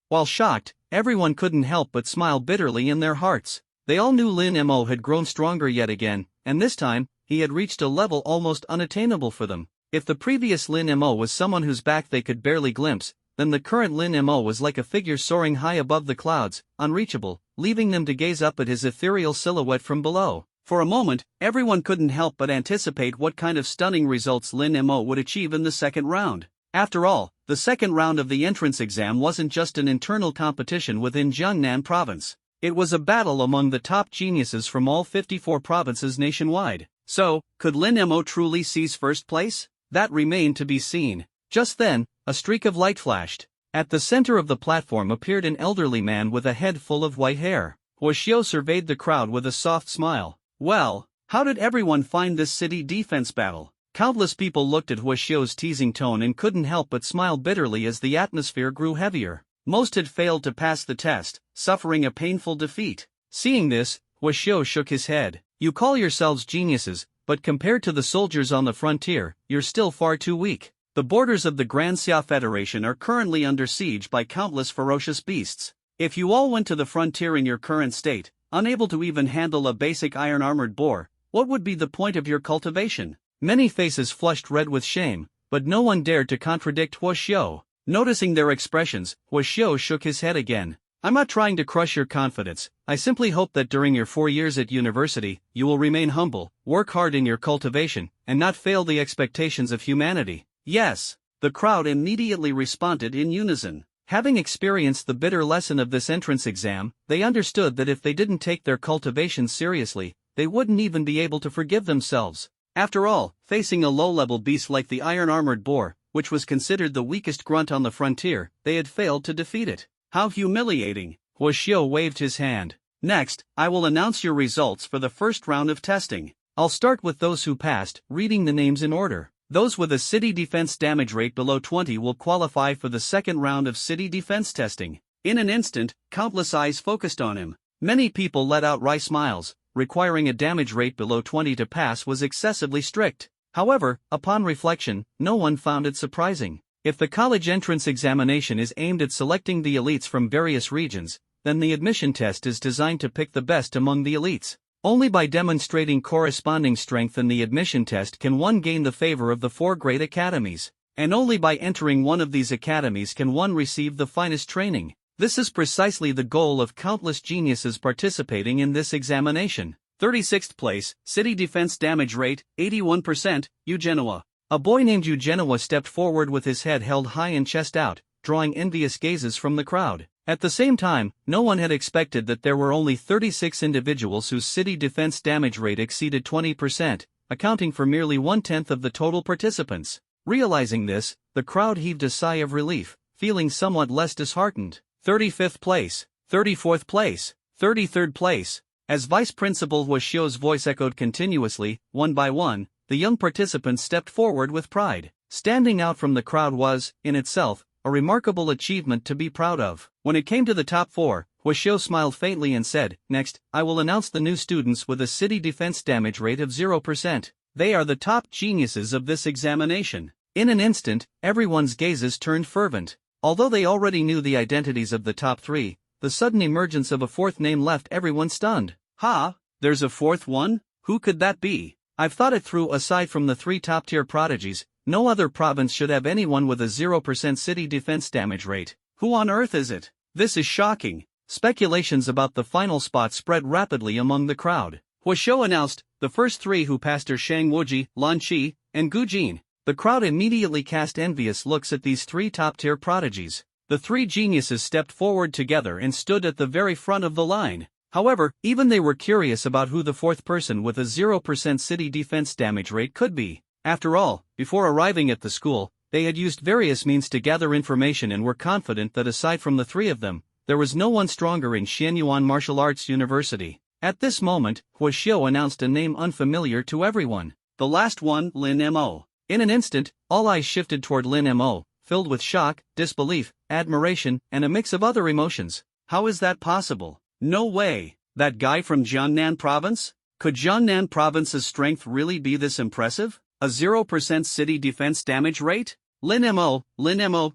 While shocked, everyone couldn't help but smile bitterly in their hearts. They all knew Lin Mo had grown stronger yet again, and this time, he had reached a level almost unattainable for them. If the previous Lin Mo was someone whose back they could barely glimpse, then the current Lin Mo was like a figure soaring high above the clouds, unreachable, leaving them to gaze up at his ethereal silhouette from below. For a moment, everyone couldn't help but anticipate what kind of stunning results Lin Mo would achieve in the second round. After all, the second round of the entrance exam wasn't just an internal competition within Jiangnan province. It was a battle among the top geniuses from all 54 provinces nationwide. So, could Lin Mo truly seize first place? That remained to be seen. Just then, a streak of light flashed. At the center of the platform appeared an elderly man with a head full of white hair. Huaxiao surveyed the crowd with a soft smile. Well, how did everyone find this city defense battle? Countless people looked at Huaxiao's teasing tone and couldn't help but smile bitterly as the atmosphere grew heavier. Most had failed to pass the test, suffering a painful defeat. Seeing this, Huaxiao shook his head. You call yourselves geniuses, but compared to the soldiers on the frontier, you're still far too weak. The borders of the Grand Xia Federation are currently under siege by countless ferocious beasts. If you all went to the frontier in your current state, unable to even handle a basic iron-armored boar, what would be the point of your cultivation? Many faces flushed red with shame, but no one dared to contradict Huaxiao. Noticing their expressions, Huaxiao shook his head again. I'm not trying to crush your confidence, I simply hope that during your 4 years at university, you will remain humble, work hard in your cultivation, and not fail the expectations of humanity. Yes, the crowd immediately responded in unison. Having experienced the bitter lesson of this entrance exam, they understood that if they didn't take their cultivation seriously, they wouldn't even be able to forgive themselves. After all, facing a low-level beast like the iron-armored boar, which was considered the weakest grunt on the frontier, they had failed to defeat it. How humiliating! Huaxiao waved his hand. Next, I will announce your results for the first round of testing. I'll start with those who passed, reading the names in order. Those with a city defense damage rate below 20 will qualify for the second round of city defense testing. In an instant, countless eyes focused on him. Many people let out wry smiles. Requiring a damage rate below 20 to pass was excessively strict. However, upon reflection, no one found it surprising. If the college entrance examination is aimed at selecting the elites from various regions, then the admission test is designed to pick the best among the elites. Only by demonstrating corresponding strength in the admission test can one gain the favor of the 4 great academies. And only by entering one of these academies can one receive the finest training. This is precisely the goal of countless geniuses participating in this examination. 36th place, City Defense Damage Rate, 81%, Eugenoa. A boy named Eugenoa stepped forward with his head held high and chest out, drawing envious gazes from the crowd. At the same time, no one had expected that there were only 36 individuals whose city defense damage rate exceeded 20%, accounting for merely 1/10 of the total participants. Realizing this, the crowd heaved a sigh of relief, feeling somewhat less disheartened. 35th place, 34th place, 33rd place. As Vice Principal Huaxiao's voice echoed continuously, one by one, the young participants stepped forward with pride. Standing out from the crowd was, in itself, a remarkable achievement to be proud of. When it came to the top 4, Huaxiao smiled faintly and said, "Next, I will announce the new students with a city defense damage rate of 0%. They are the top geniuses of this examination." In an instant, everyone's gazes turned fervent. Although they already knew the identities of the top 3, the sudden emergence of a 4th name left everyone stunned. Ha! There's a 4th one? Who could that be? I've thought it through. Aside from the 3 top-tier prodigies, no other province should have anyone with a 0% city defense damage rate. Who on earth is it? This is shocking. Speculations about the final spot spread rapidly among the crowd. Huaxiao announced, the first 3 who passed are Shang Wuji, Lan Qi, and Gu Jin. The crowd immediately cast envious looks at these 3 top-tier prodigies. The 3 geniuses stepped forward together and stood at the very front of the line. However, even they were curious about who the 4th person with a 0% city defense damage rate could be. After all, before arriving at the school, they had used various means to gather information and were confident that aside from the 3 of them, there was no one stronger in Xianyuan Martial Arts University. At this moment, Huaxiao announced a name unfamiliar to everyone. The last one, Lin Mo. In an instant, all eyes shifted toward Lin Mo, filled with shock, disbelief, admiration, and a mix of other emotions. How is that possible? No way! That guy from Jiangnan province? Could Jiangnan province's strength really be this impressive? A 0% city defense damage rate? Lin Mo,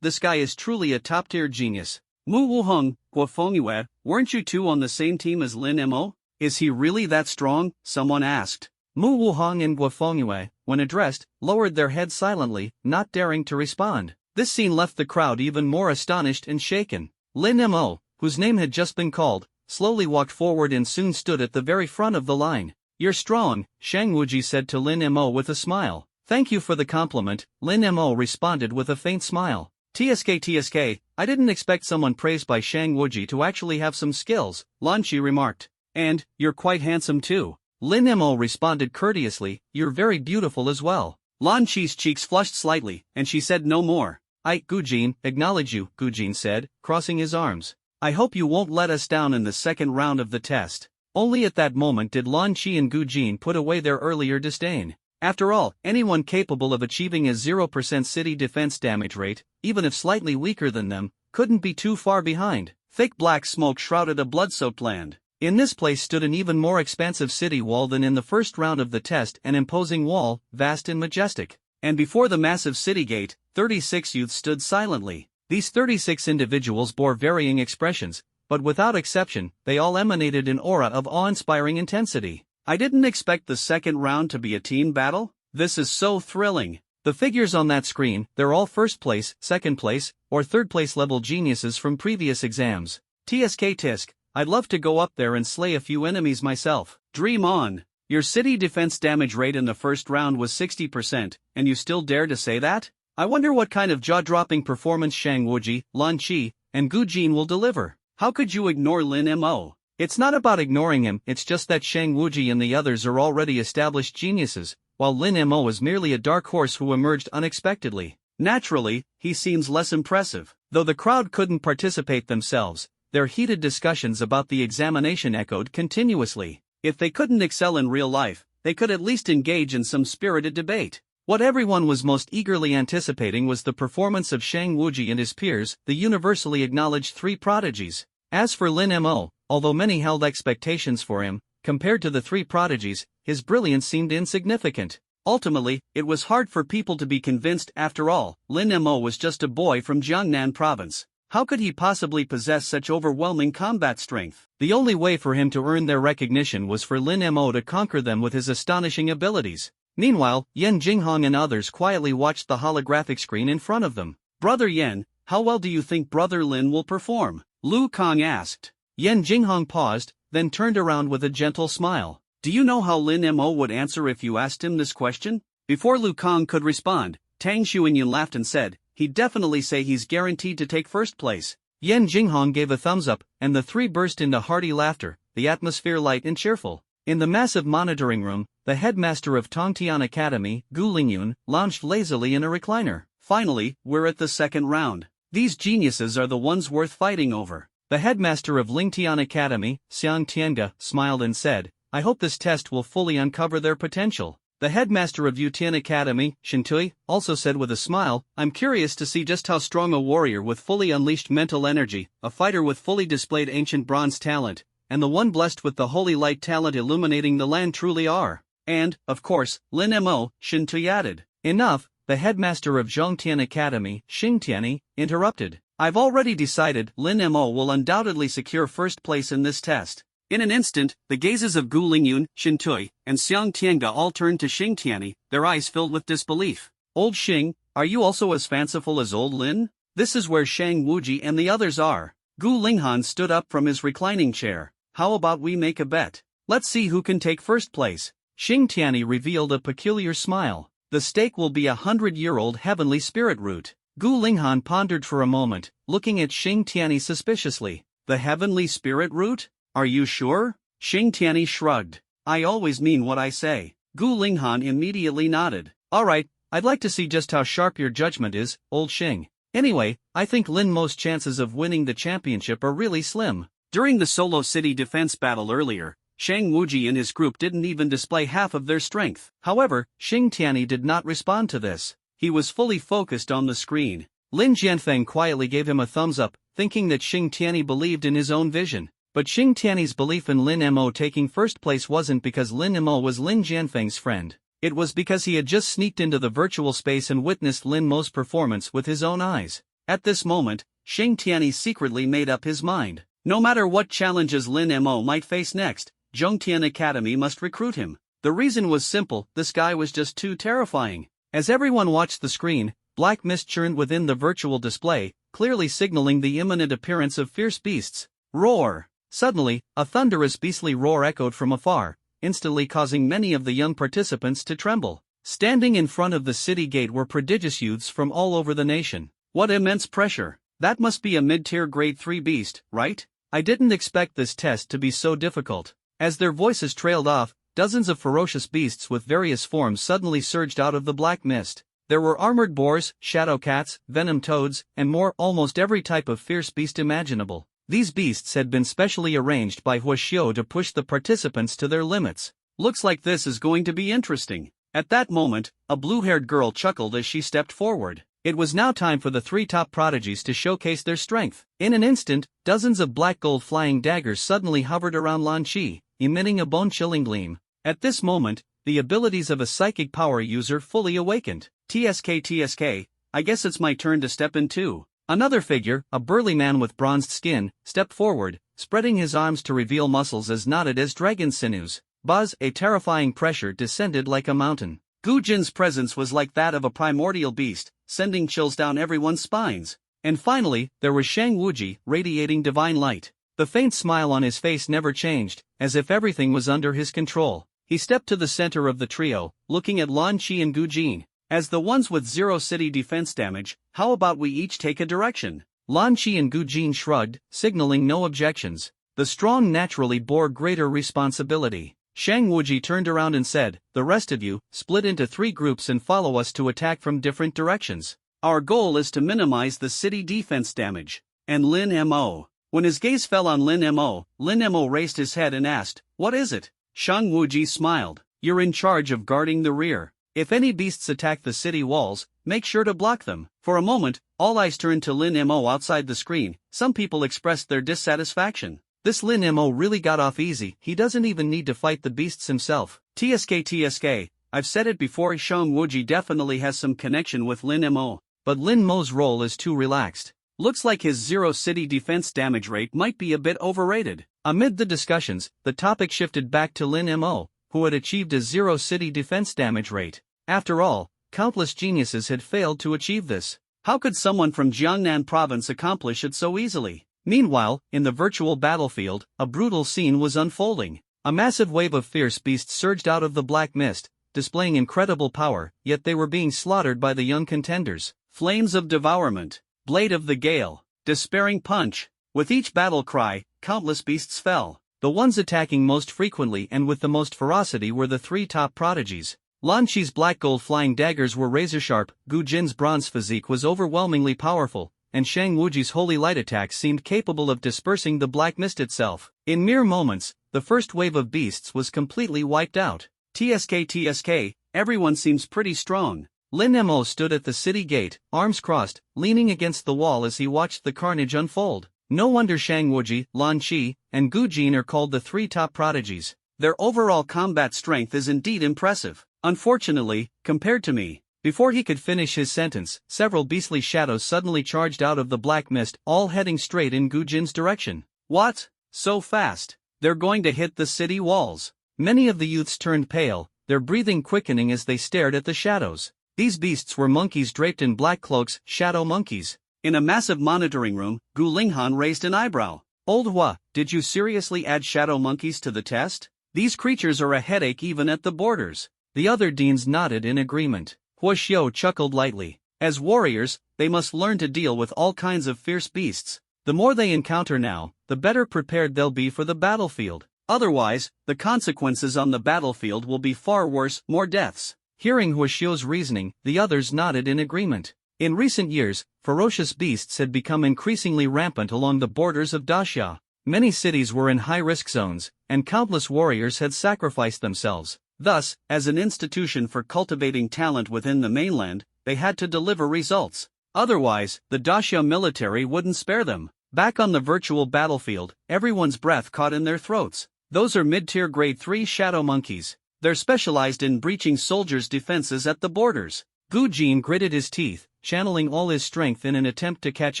this guy is truly a top-tier genius. Mu Wuheng, Guofengyue, weren't you two on the same team as Lin Mo? Is he really that strong? Someone asked. Mu Wuheng and Guofengyue, when addressed, lowered their heads silently, not daring to respond. This scene left the crowd even more astonished and shaken. Lin Mo, whose name had just been called, slowly walked forward and soon stood at the very front of the line. "You're strong," Shang Wuji said to Lin Mo with a smile. "Thank you for the compliment," Lin Mo responded with a faint smile. TSK, I didn't expect someone praised by Shang Wuji to actually have some skills," Lan Qi remarked. "And, you're quite handsome too." Lin Mo responded courteously, "You're very beautiful as well." Lan Qi's cheeks flushed slightly, and she said no more. "I, Gujin, acknowledge you," Gujin said, crossing his arms. "I hope you won't let us down in the second round of the test." Only at that moment did Lan Qi and Gujin put away their earlier disdain. After all, anyone capable of achieving a 0% city defense damage rate, even if slightly weaker than them, couldn't be too far behind. Thick black smoke shrouded a blood-soaked land. In this place stood an even more expansive city wall than in the first round of the test, an imposing wall, vast and majestic. And before the massive city gate, 36 youths stood silently. These 36 individuals bore varying expressions, but without exception, they all emanated an aura of awe-inspiring intensity. I didn't expect the second round to be a team battle. This is so thrilling. The figures on that screen, they're all first place, second place, or third place level geniuses from previous exams. Tisk, I'd love to go up there and slay a few enemies myself. Dream on. Your city defense damage rate in the first round was 60%, and you still dare to say that? I wonder what kind of jaw-dropping performance Shang Wuji, Lan Qi, and Gu Jin will deliver. How could you ignore Lin Mo? It's not about ignoring him, it's just that Shang Wuji and the others are already established geniuses, while Lin Mo is merely a dark horse who emerged unexpectedly. Naturally, he seems less impressive. Though the crowd couldn't participate themselves, their heated discussions about the examination echoed continuously. If they couldn't excel in real life, they could at least engage in some spirited debate. What everyone was most eagerly anticipating was the performance of Shang Wuji and his peers, the universally acknowledged three prodigies. As for Lin Mo, although many held expectations for him, compared to the three prodigies, his brilliance seemed insignificant. Ultimately, it was hard for people to be convinced. After all, Lin Mo was just a boy from Jiangnan province. How could he possibly possess such overwhelming combat strength? The only way for him to earn their recognition was for Lin Mo to conquer them with his astonishing abilities. Meanwhile, Yan Jinghong and others quietly watched the holographic screen in front of them. "Brother Yan, how well do you think Brother Lin will perform?" Lu Kang asked. Yan Jinghong paused, then turned around with a gentle smile. "Do you know how Lin Mo would answer if you asked him this question?" Before Lu Kang could respond, Tang Xuanyan laughed and said, "He'd definitely say he's guaranteed to take first place." Yan Jinghong gave a thumbs up, and the three burst into hearty laughter, the atmosphere light and cheerful. In the massive monitoring room, the headmaster of Tongtian Academy, Gu Lingyun, lounged lazily in a recliner. "Finally, we're at the second round. These geniuses are the ones worth fighting over." The headmaster of Lingtian Academy, Xiang Tianga, smiled and said, "I hope this test will fully uncover their potential." The headmaster of Yutian Academy, Shintui, also said with a smile, "I'm curious to see just how strong a warrior with fully unleashed mental energy, a fighter with fully displayed ancient bronze talent, and the one blessed with the holy light talent illuminating the land truly are." And, of course, Lin Mo, Shintui added. "Enough," the headmaster of Zhongtian Academy, Xingtiani, interrupted. "I've already decided Lin Mo will undoubtedly secure first place in this test." In an instant, the gazes of Gu Lingyun, Shintui, and Xiang Tianga all turned to Xingtiani, their eyes filled with disbelief. "Old Xing, are you also as fanciful as old Lin? This is where Shang Wuji and the others are." Gu Linghan stood up from his reclining chair. "How about we make a bet? Let's see who can take first place." Xingtiani revealed a peculiar smile. "The stake will be a 100-year-old heavenly spirit root." Gu Linghan pondered for a moment, looking at Xingtiani suspiciously. "The heavenly spirit root? Are you sure?" Xingtiani shrugged. "I always mean what I say." Gu Linghan immediately nodded. "Alright, I'd like to see just how sharp your judgment is, old Xing. Anyway, I think Lin Mo's chances of winning the championship are really slim." During the solo city defense battle earlier, Shang Wuji and his group didn't even display half of their strength. However, Xingtiani did not respond to this. He was fully focused on the screen. Lin Jianfeng quietly gave him a thumbs up, thinking that Xingtiani believed in his own vision. But Xingtiani's belief in Lin Mo taking first place wasn't because Lin Mo was Lin Jianfeng's friend. It was because he had just sneaked into the virtual space and witnessed Lin Mo's performance with his own eyes. At this moment, Sheng Tianyi secretly made up his mind. No matter what challenges Lin Mo might face next, Zhongtian Academy must recruit him. The reason was simple: this guy was just too terrifying. As everyone watched the screen, black mist churned within the virtual display, clearly signaling the imminent appearance of fierce beasts. Roar! Suddenly, a thunderous beastly roar echoed from afar, instantly causing many of the young participants to tremble. Standing in front of the city gate were prodigious youths from all over the nation. What immense pressure! That must be a mid-tier grade 3 beast, right? I didn't expect this test to be so difficult. As their voices trailed off, dozens of ferocious beasts with various forms suddenly surged out of the black mist. There were armored boars, shadow cats, venom toads, and more, almost every type of fierce beast imaginable. These beasts had been specially arranged by Huaxiu to push the participants to their limits. Looks like this is going to be interesting. At that moment, a blue-haired girl chuckled as she stepped forward. It was now time for the 3 top prodigies to showcase their strength. In an instant, dozens of black gold flying daggers suddenly hovered around Lan Qi, emitting a bone-chilling gleam. At this moment, the abilities of a psychic power user fully awakened. TSK, I guess it's my turn to step in too. Another figure, a burly man with bronzed skin, stepped forward, spreading his arms to reveal muscles as knotted as dragon sinews. Buzz, a terrifying pressure descended like a mountain. Gu Jin's presence was like that of a primordial beast, sending chills down everyone's spines. And finally, there was Shang Wuji, radiating divine light. The faint smile on his face never changed, as if everything was under his control. He stepped to the center of the trio, looking at Lan Qi and Gu Jin. As the ones with 0 city defense damage, how about we each take a direction? Lan Qi and Gu Jin shrugged, signaling no objections. The strong naturally bore greater responsibility. Shang Wuji turned around and said, "The rest of you, split into 3 groups and follow us to attack from different directions. Our goal is to minimize the city defense damage." And Lin Mo. When his gaze fell on Lin Mo raised his head and asked, "What is it?" Shang Wuji smiled. "You're in charge of guarding the rear. If any beasts attack the city walls, make sure to block them." For a moment, all eyes turned to Lin Mo outside the screen. Some people expressed their dissatisfaction. This Lin Mo really got off easy. He doesn't even need to fight the beasts himself. TSK, I've said it before, Shang Wuji definitely has some connection with Lin Mo. But Lin Mo's role is too relaxed. Looks like his 0 city defense damage rate might be a bit overrated. Amid the discussions, the topic shifted back to Lin Mo, who had achieved a 0 city defense damage rate. After all, countless geniuses had failed to achieve this. How could someone from Jiangnan province accomplish it so easily? Meanwhile, in the virtual battlefield, a brutal scene was unfolding. A massive wave of fierce beasts surged out of the black mist, displaying incredible power, yet they were being slaughtered by the young contenders. Flames of devourment, blade of the gale, despairing punch. With each battle cry, countless beasts fell. The ones attacking most frequently and with the most ferocity were the 3 top prodigies. Lan Qi's black gold flying daggers were razor-sharp, Gu Jin's bronze physique was overwhelmingly powerful, and Shang Wuji's holy light attacks seemed capable of dispersing the black mist itself. In mere moments, the first wave of beasts was completely wiped out. TSK, everyone seems pretty strong. Lin Mo stood at the city gate, arms crossed, leaning against the wall as he watched the carnage unfold. No wonder Shang Wuji, Lan Qi, and Gu Jin are called the 3 top prodigies. Their overall combat strength is indeed impressive. Unfortunately, compared to me. Before he could finish his sentence, several beastly shadows suddenly charged out of the black mist, all heading straight in Gu Jin's direction. What? So fast? They're going to hit the city walls. Many of the youths turned pale, their breathing quickening as they stared at the shadows. These beasts were monkeys draped in black cloaks, shadow monkeys. In a massive monitoring room, Gu Linghan raised an eyebrow. "Old Hua, did you seriously add shadow monkeys to the test? These creatures are a headache even at the borders." The other deans nodded in agreement. Huaxiu chuckled lightly. As warriors, they must learn to deal with all kinds of fierce beasts. The more they encounter now, the better prepared they'll be for the battlefield. Otherwise, the consequences on the battlefield will be far worse, more deaths. Hearing Huaxiu's reasoning, the others nodded in agreement. In recent years, ferocious beasts had become increasingly rampant along the borders of Daxia. Many cities were in high-risk zones, and countless warriors had sacrificed themselves. Thus, as an institution for cultivating talent within the mainland, they had to deliver results. Otherwise, the Daxia military wouldn't spare them. Back on the virtual battlefield, everyone's breath caught in their throats. Those are mid-tier grade 3 shadow monkeys. They're specialized in breaching soldiers' defenses at the borders. Gu Jin gritted his teeth, channeling all his strength in an attempt to catch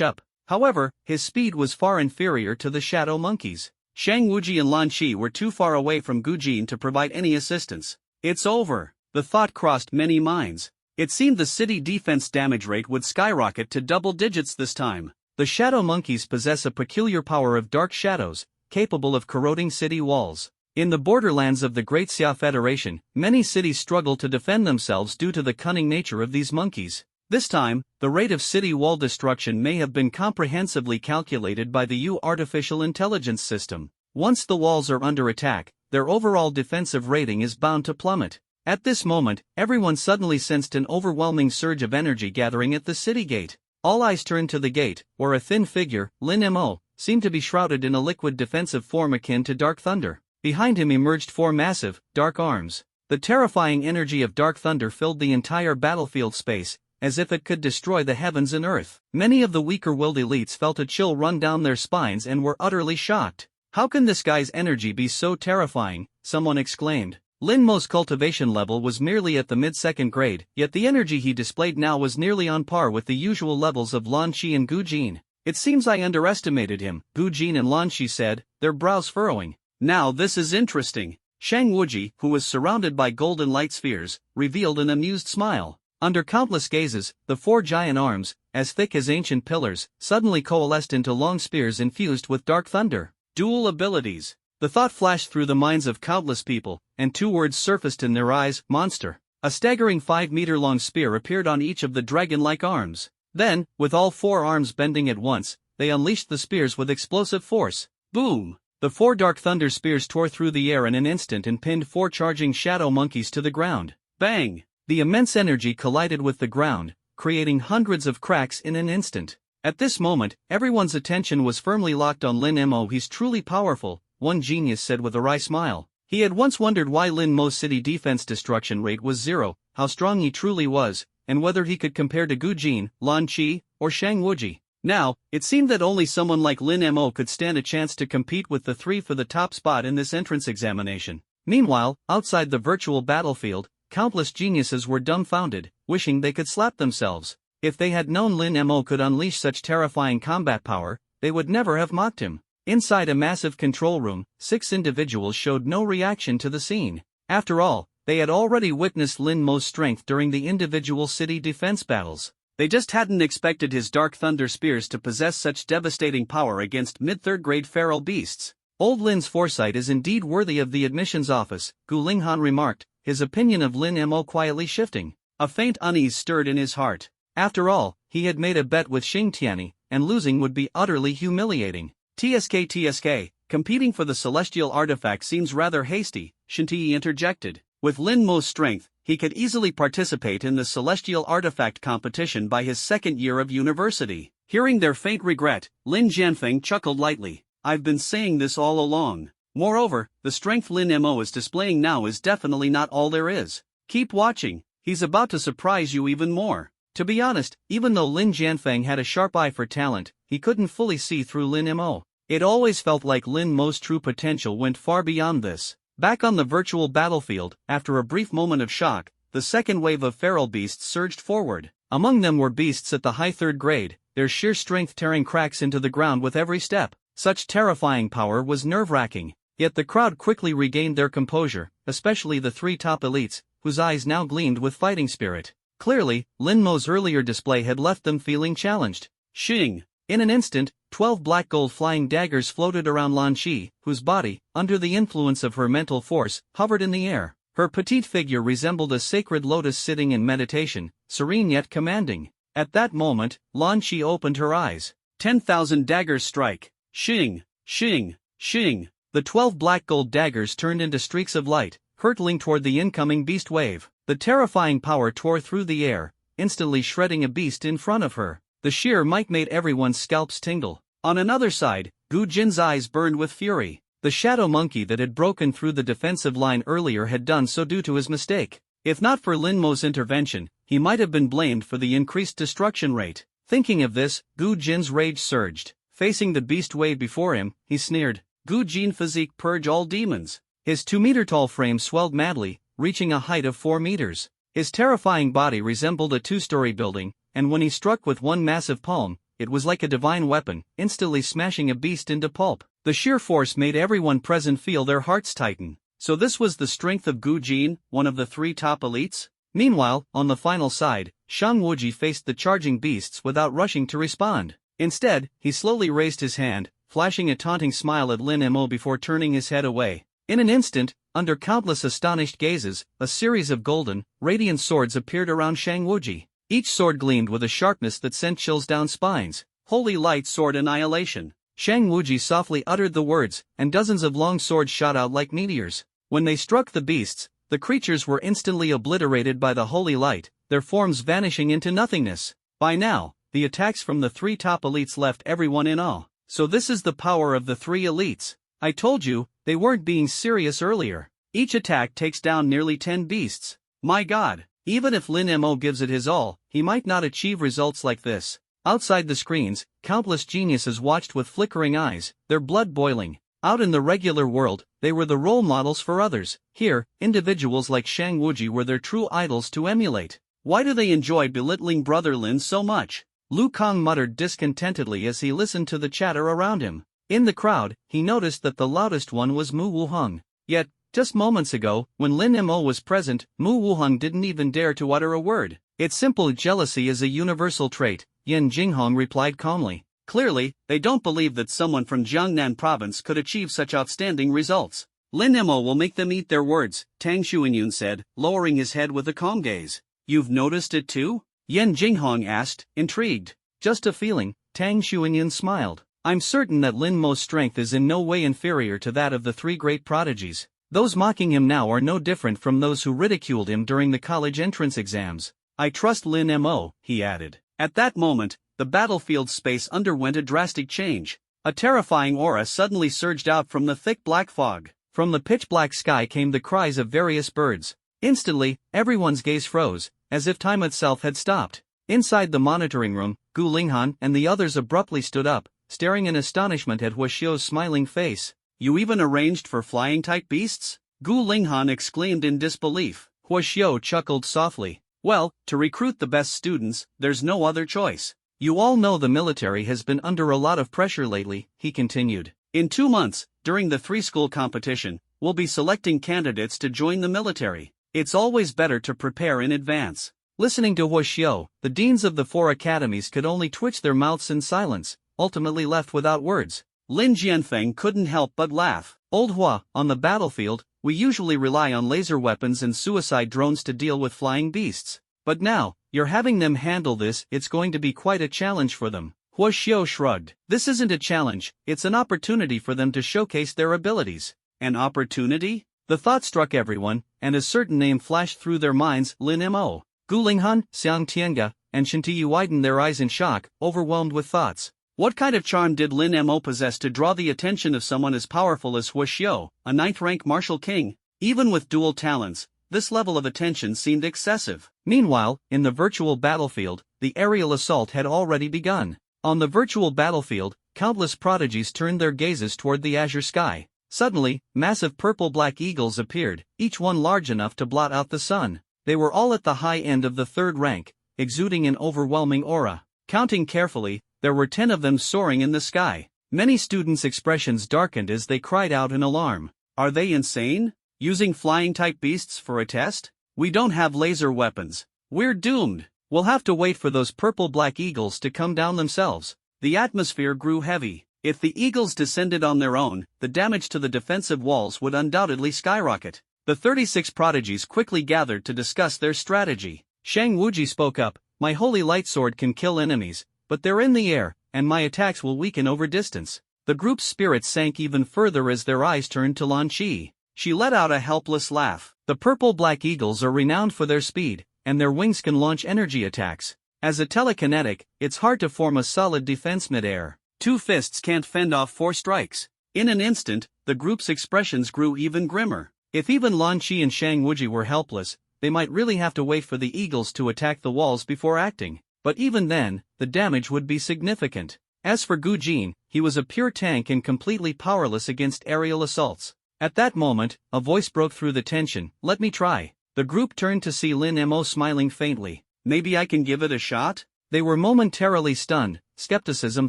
up. However, his speed was far inferior to the shadow monkeys. Shang Wuji and Lan Qi were too far away from Gu Jin to provide any assistance. It's over. The thought crossed many minds. It seemed the city defense damage rate would skyrocket to double digits this time. The shadow monkeys possess a peculiar power of dark shadows, capable of corroding city walls. In the borderlands of the Great Xia Federation, many cities struggle to defend themselves due to the cunning nature of these monkeys. This time, the rate of city wall destruction may have been comprehensively calculated by the artificial intelligence system. Once the walls are under attack, their overall defensive rating is bound to plummet. At this moment, everyone suddenly sensed an overwhelming surge of energy gathering at the city gate. All eyes turned to the gate, where a thin figure, Lin Mo, seemed to be shrouded in a liquid defensive form akin to dark thunder. Behind him emerged four massive, dark arms. The terrifying energy of dark thunder filled the entire battlefield space, as if it could destroy the heavens and earth. Many of the weaker-willed elites felt a chill run down their spines and were utterly shocked. "How can this guy's energy be so terrifying?" someone exclaimed. Lin Mo's cultivation level was merely at the mid-second grade, yet the energy he displayed now was nearly on par with the usual levels of Lan Qi and Gu Jin. "It seems I underestimated him," Gu Jin and Lan Qi said, their brows furrowing. "Now this is interesting." Shang Wuji, who was surrounded by golden light spheres, revealed an amused smile. Under countless gazes, the four giant arms, as thick as ancient pillars, suddenly coalesced into long spears infused with dark thunder. Dual abilities. The thought flashed through the minds of countless people, and two words surfaced in their eyes: monster. A staggering 5-meter-long spear appeared on each of the dragon-like arms. Then, with all four arms bending at once, they unleashed the spears with explosive force. Boom! The four dark thunder spears tore through the air in an instant and pinned four charging shadow monkeys to the ground. Bang! The immense energy collided with the ground, creating hundreds of cracks in an instant. At this moment, everyone's attention was firmly locked on Lin Mo. "He's truly powerful," one genius said with a wry smile. He had once wondered why Lin Mo's city defense destruction rate was 0, how strong he truly was, and whether he could compare to Gu Jin, Lan Qi, or Shang Wuji. Now, it seemed that only someone like Lin Mo could stand a chance to compete with the three for the top spot in this entrance examination. Meanwhile, outside the virtual battlefield, countless geniuses were dumbfounded, wishing they could slap themselves. If they had known Lin Mo could unleash such terrifying combat power, they would never have mocked him. Inside a massive control room, 6 individuals showed no reaction to the scene. After all, they had already witnessed Lin Mo's strength during the individual city defense battles. They just hadn't expected his dark thunder spears to possess such devastating power against mid-third grade feral beasts. "Old Lin's foresight is indeed worthy of the admissions office," Gu Linghan remarked, his opinion of Lin Mo quietly shifting. A faint unease stirred in his heart. After all, he had made a bet with Xing Tianyi, and losing would be utterly humiliating. TSK, competing for the celestial artifact seems rather hasty," Shinti interjected. With Lin Mo's strength, he could easily participate in the celestial artifact competition by his second year of university. Hearing their faint regret, Lin Jianfeng chuckled lightly. "I've been saying this all along. Moreover, the strength Lin Mo is displaying now is definitely not all there is. Keep watching, he's about to surprise you even more." To be honest, even though Lin Jianfeng had a sharp eye for talent, he couldn't fully see through Lin Mo. It always felt like Lin Mo's true potential went far beyond this. Back on the virtual battlefield, after a brief moment of shock, the second wave of feral beasts surged forward. Among them were beasts at the high third grade, their sheer strength tearing cracks into the ground with every step. Such terrifying power was nerve-wracking. Yet the crowd quickly regained their composure, especially the 3 top elites, whose eyes now gleamed with fighting spirit. Clearly, Lin Mo's earlier display had left them feeling challenged. Xing! In an instant, 12 black gold flying daggers floated around Lan Qi, whose body, under the influence of her mental force, hovered in the air. Her petite figure resembled a sacred lotus sitting in meditation, serene yet commanding. At that moment, Lan Qi opened her eyes. 10,000 daggers strike. Xing! Xing! Xing! The 12 black gold daggers turned into streaks of light, hurtling toward the incoming beast wave. The terrifying power tore through the air, instantly shredding a beast in front of her. The sheer might made everyone's scalps tingle. On another side, Gu Jin's eyes burned with fury. The shadow monkey that had broken through the defensive line earlier had done so due to his mistake. If not for Lin Mo's intervention, he might have been blamed for the increased destruction rate. Thinking of this, Gu Jin's rage surged. Facing the beast wave before him, he sneered, "Gu Jin Physique, purge all demons." His 2-meter-tall frame swelled madly, reaching a height of 4 meters. His terrifying body resembled a 2-story building, and when he struck with one massive palm, it was like a divine weapon, instantly smashing a beast into pulp. The sheer force made everyone present feel their hearts tighten. So this was the strength of Gu Jin, one of the 3 top elites? Meanwhile, on the final side, Shang Wuji faced the charging beasts without rushing to respond. Instead, he slowly raised his hand, flashing a taunting smile at Lin Mo before turning his head away. In an instant, under countless astonished gazes, a series of golden, radiant swords appeared around Shang Wuji. Each sword gleamed with a sharpness that sent chills down spines. Holy light sword annihilation. Shang Wuji softly uttered the words, and dozens of long swords shot out like meteors. When they struck the beasts, the creatures were instantly obliterated by the holy light, their forms vanishing into nothingness. By now, the attacks from the 3 top elites left everyone in awe. So this is the power of the 3 elites. I told you, they weren't being serious earlier. Each attack takes down nearly 10 beasts. My God, even if Lin Mo gives it his all, he might not achieve results like this. Outside the screens, countless geniuses watched with flickering eyes, their blood boiling. Out in the regular world, they were the role models for others. Here, individuals like Shang Wuji were their true idols to emulate. Why do they enjoy belittling Brother Lin so much? Lu Kang muttered discontentedly as he listened to the chatter around him. In the crowd, he noticed that the loudest one was Mu Wuheng. Yet, just moments ago, when Lin Mo was present, Mu Wuheng didn't even dare to utter a word. It's simple. Jealousy is a universal trait, Yan Jinghong replied calmly. Clearly, they don't believe that someone from Jiangnan province could achieve such outstanding results. Lin Mo will make them eat their words, Tang Xuanyun said, lowering his head with a calm gaze. You've noticed it too? Yan Jinghong asked, intrigued. Just a feeling, Tang Xuanyun smiled. I'm certain that Lin Mo's strength is in no way inferior to that of the 3 great prodigies. Those mocking him now are no different from those who ridiculed him during the college entrance exams. I trust Lin Mo, he added. At that moment, the battlefield space underwent a drastic change. A terrifying aura suddenly surged out from the thick black fog. From the pitch-black sky came the cries of various birds. Instantly, everyone's gaze froze, as if time itself had stopped. Inside the monitoring room, Gu Linghan and the others abruptly stood up, staring in astonishment at Huaxiu's smiling face. You even arranged for flying-type beasts? Gu Linghan exclaimed in disbelief. Huaxiu chuckled softly. Well, to recruit the best students, there's no other choice. You all know the military has been under a lot of pressure lately, he continued. In 2 months, during the 3-school competition, we'll be selecting candidates to join the military. It's always better to prepare in advance. Listening to Huaxiu, the deans of the 4 academies could only twitch their mouths in silence, ultimately left without words. Lin Jianfeng couldn't help but laugh. Old Hua, on the battlefield, we usually rely on laser weapons and suicide drones to deal with flying beasts. But now, you're having them handle this. It's going to be quite a challenge for them. Huaxiu shrugged. This isn't a challenge, it's an opportunity for them to showcase their abilities. An opportunity? The thought struck everyone, and a certain name flashed through their minds, Lin Mo. Gu Linghan, Xiang Tianga, and Shintiyu widened their eyes in shock, overwhelmed with thoughts. What kind of charm did Lin Mo possess to draw the attention of someone as powerful as Huaxiu, a 9th-rank martial king? Even with dual talents, this level of attention seemed excessive. Meanwhile, in the virtual battlefield, the aerial assault had already begun. On the virtual battlefield, countless prodigies turned their gazes toward the azure sky. Suddenly, massive purple-black eagles appeared, each one large enough to blot out the sun. They were all at the high end of the 3rd rank, exuding an overwhelming aura. Counting carefully, there were 10 of them soaring in the sky. Many students' expressions darkened as they cried out in alarm. Are they insane? Using flying-type beasts for a test? We don't have laser weapons. We're doomed. We'll have to wait for those purple-black eagles to come down themselves. The atmosphere grew heavy. If the eagles descended on their own, the damage to the defensive walls would undoubtedly skyrocket. The 36 prodigies quickly gathered to discuss their strategy. Shang Wuji spoke up. My holy light sword can kill enemies, but they're in the air, and my attacks will weaken over distance. The group's spirits sank even further as their eyes turned to Lan Qi. She let out a helpless laugh. The purple-black eagles are renowned for their speed, and their wings can launch energy attacks. As a telekinetic, it's hard to form a solid defense mid-air. 2 fists can't fend off 4 strikes. In an instant, the group's expressions grew even grimmer. If even Lan Qi and Shang Wuji were helpless, they might really have to wait for the eagles to attack the walls before acting. But even then, the damage would be significant. As for Gu Jin, he was a pure tank and completely powerless against aerial assaults. At that moment, a voice broke through the tension, "Let me try." The group turned to see Lin Mo smiling faintly. "Maybe I can give it a shot?" They were momentarily stunned, skepticism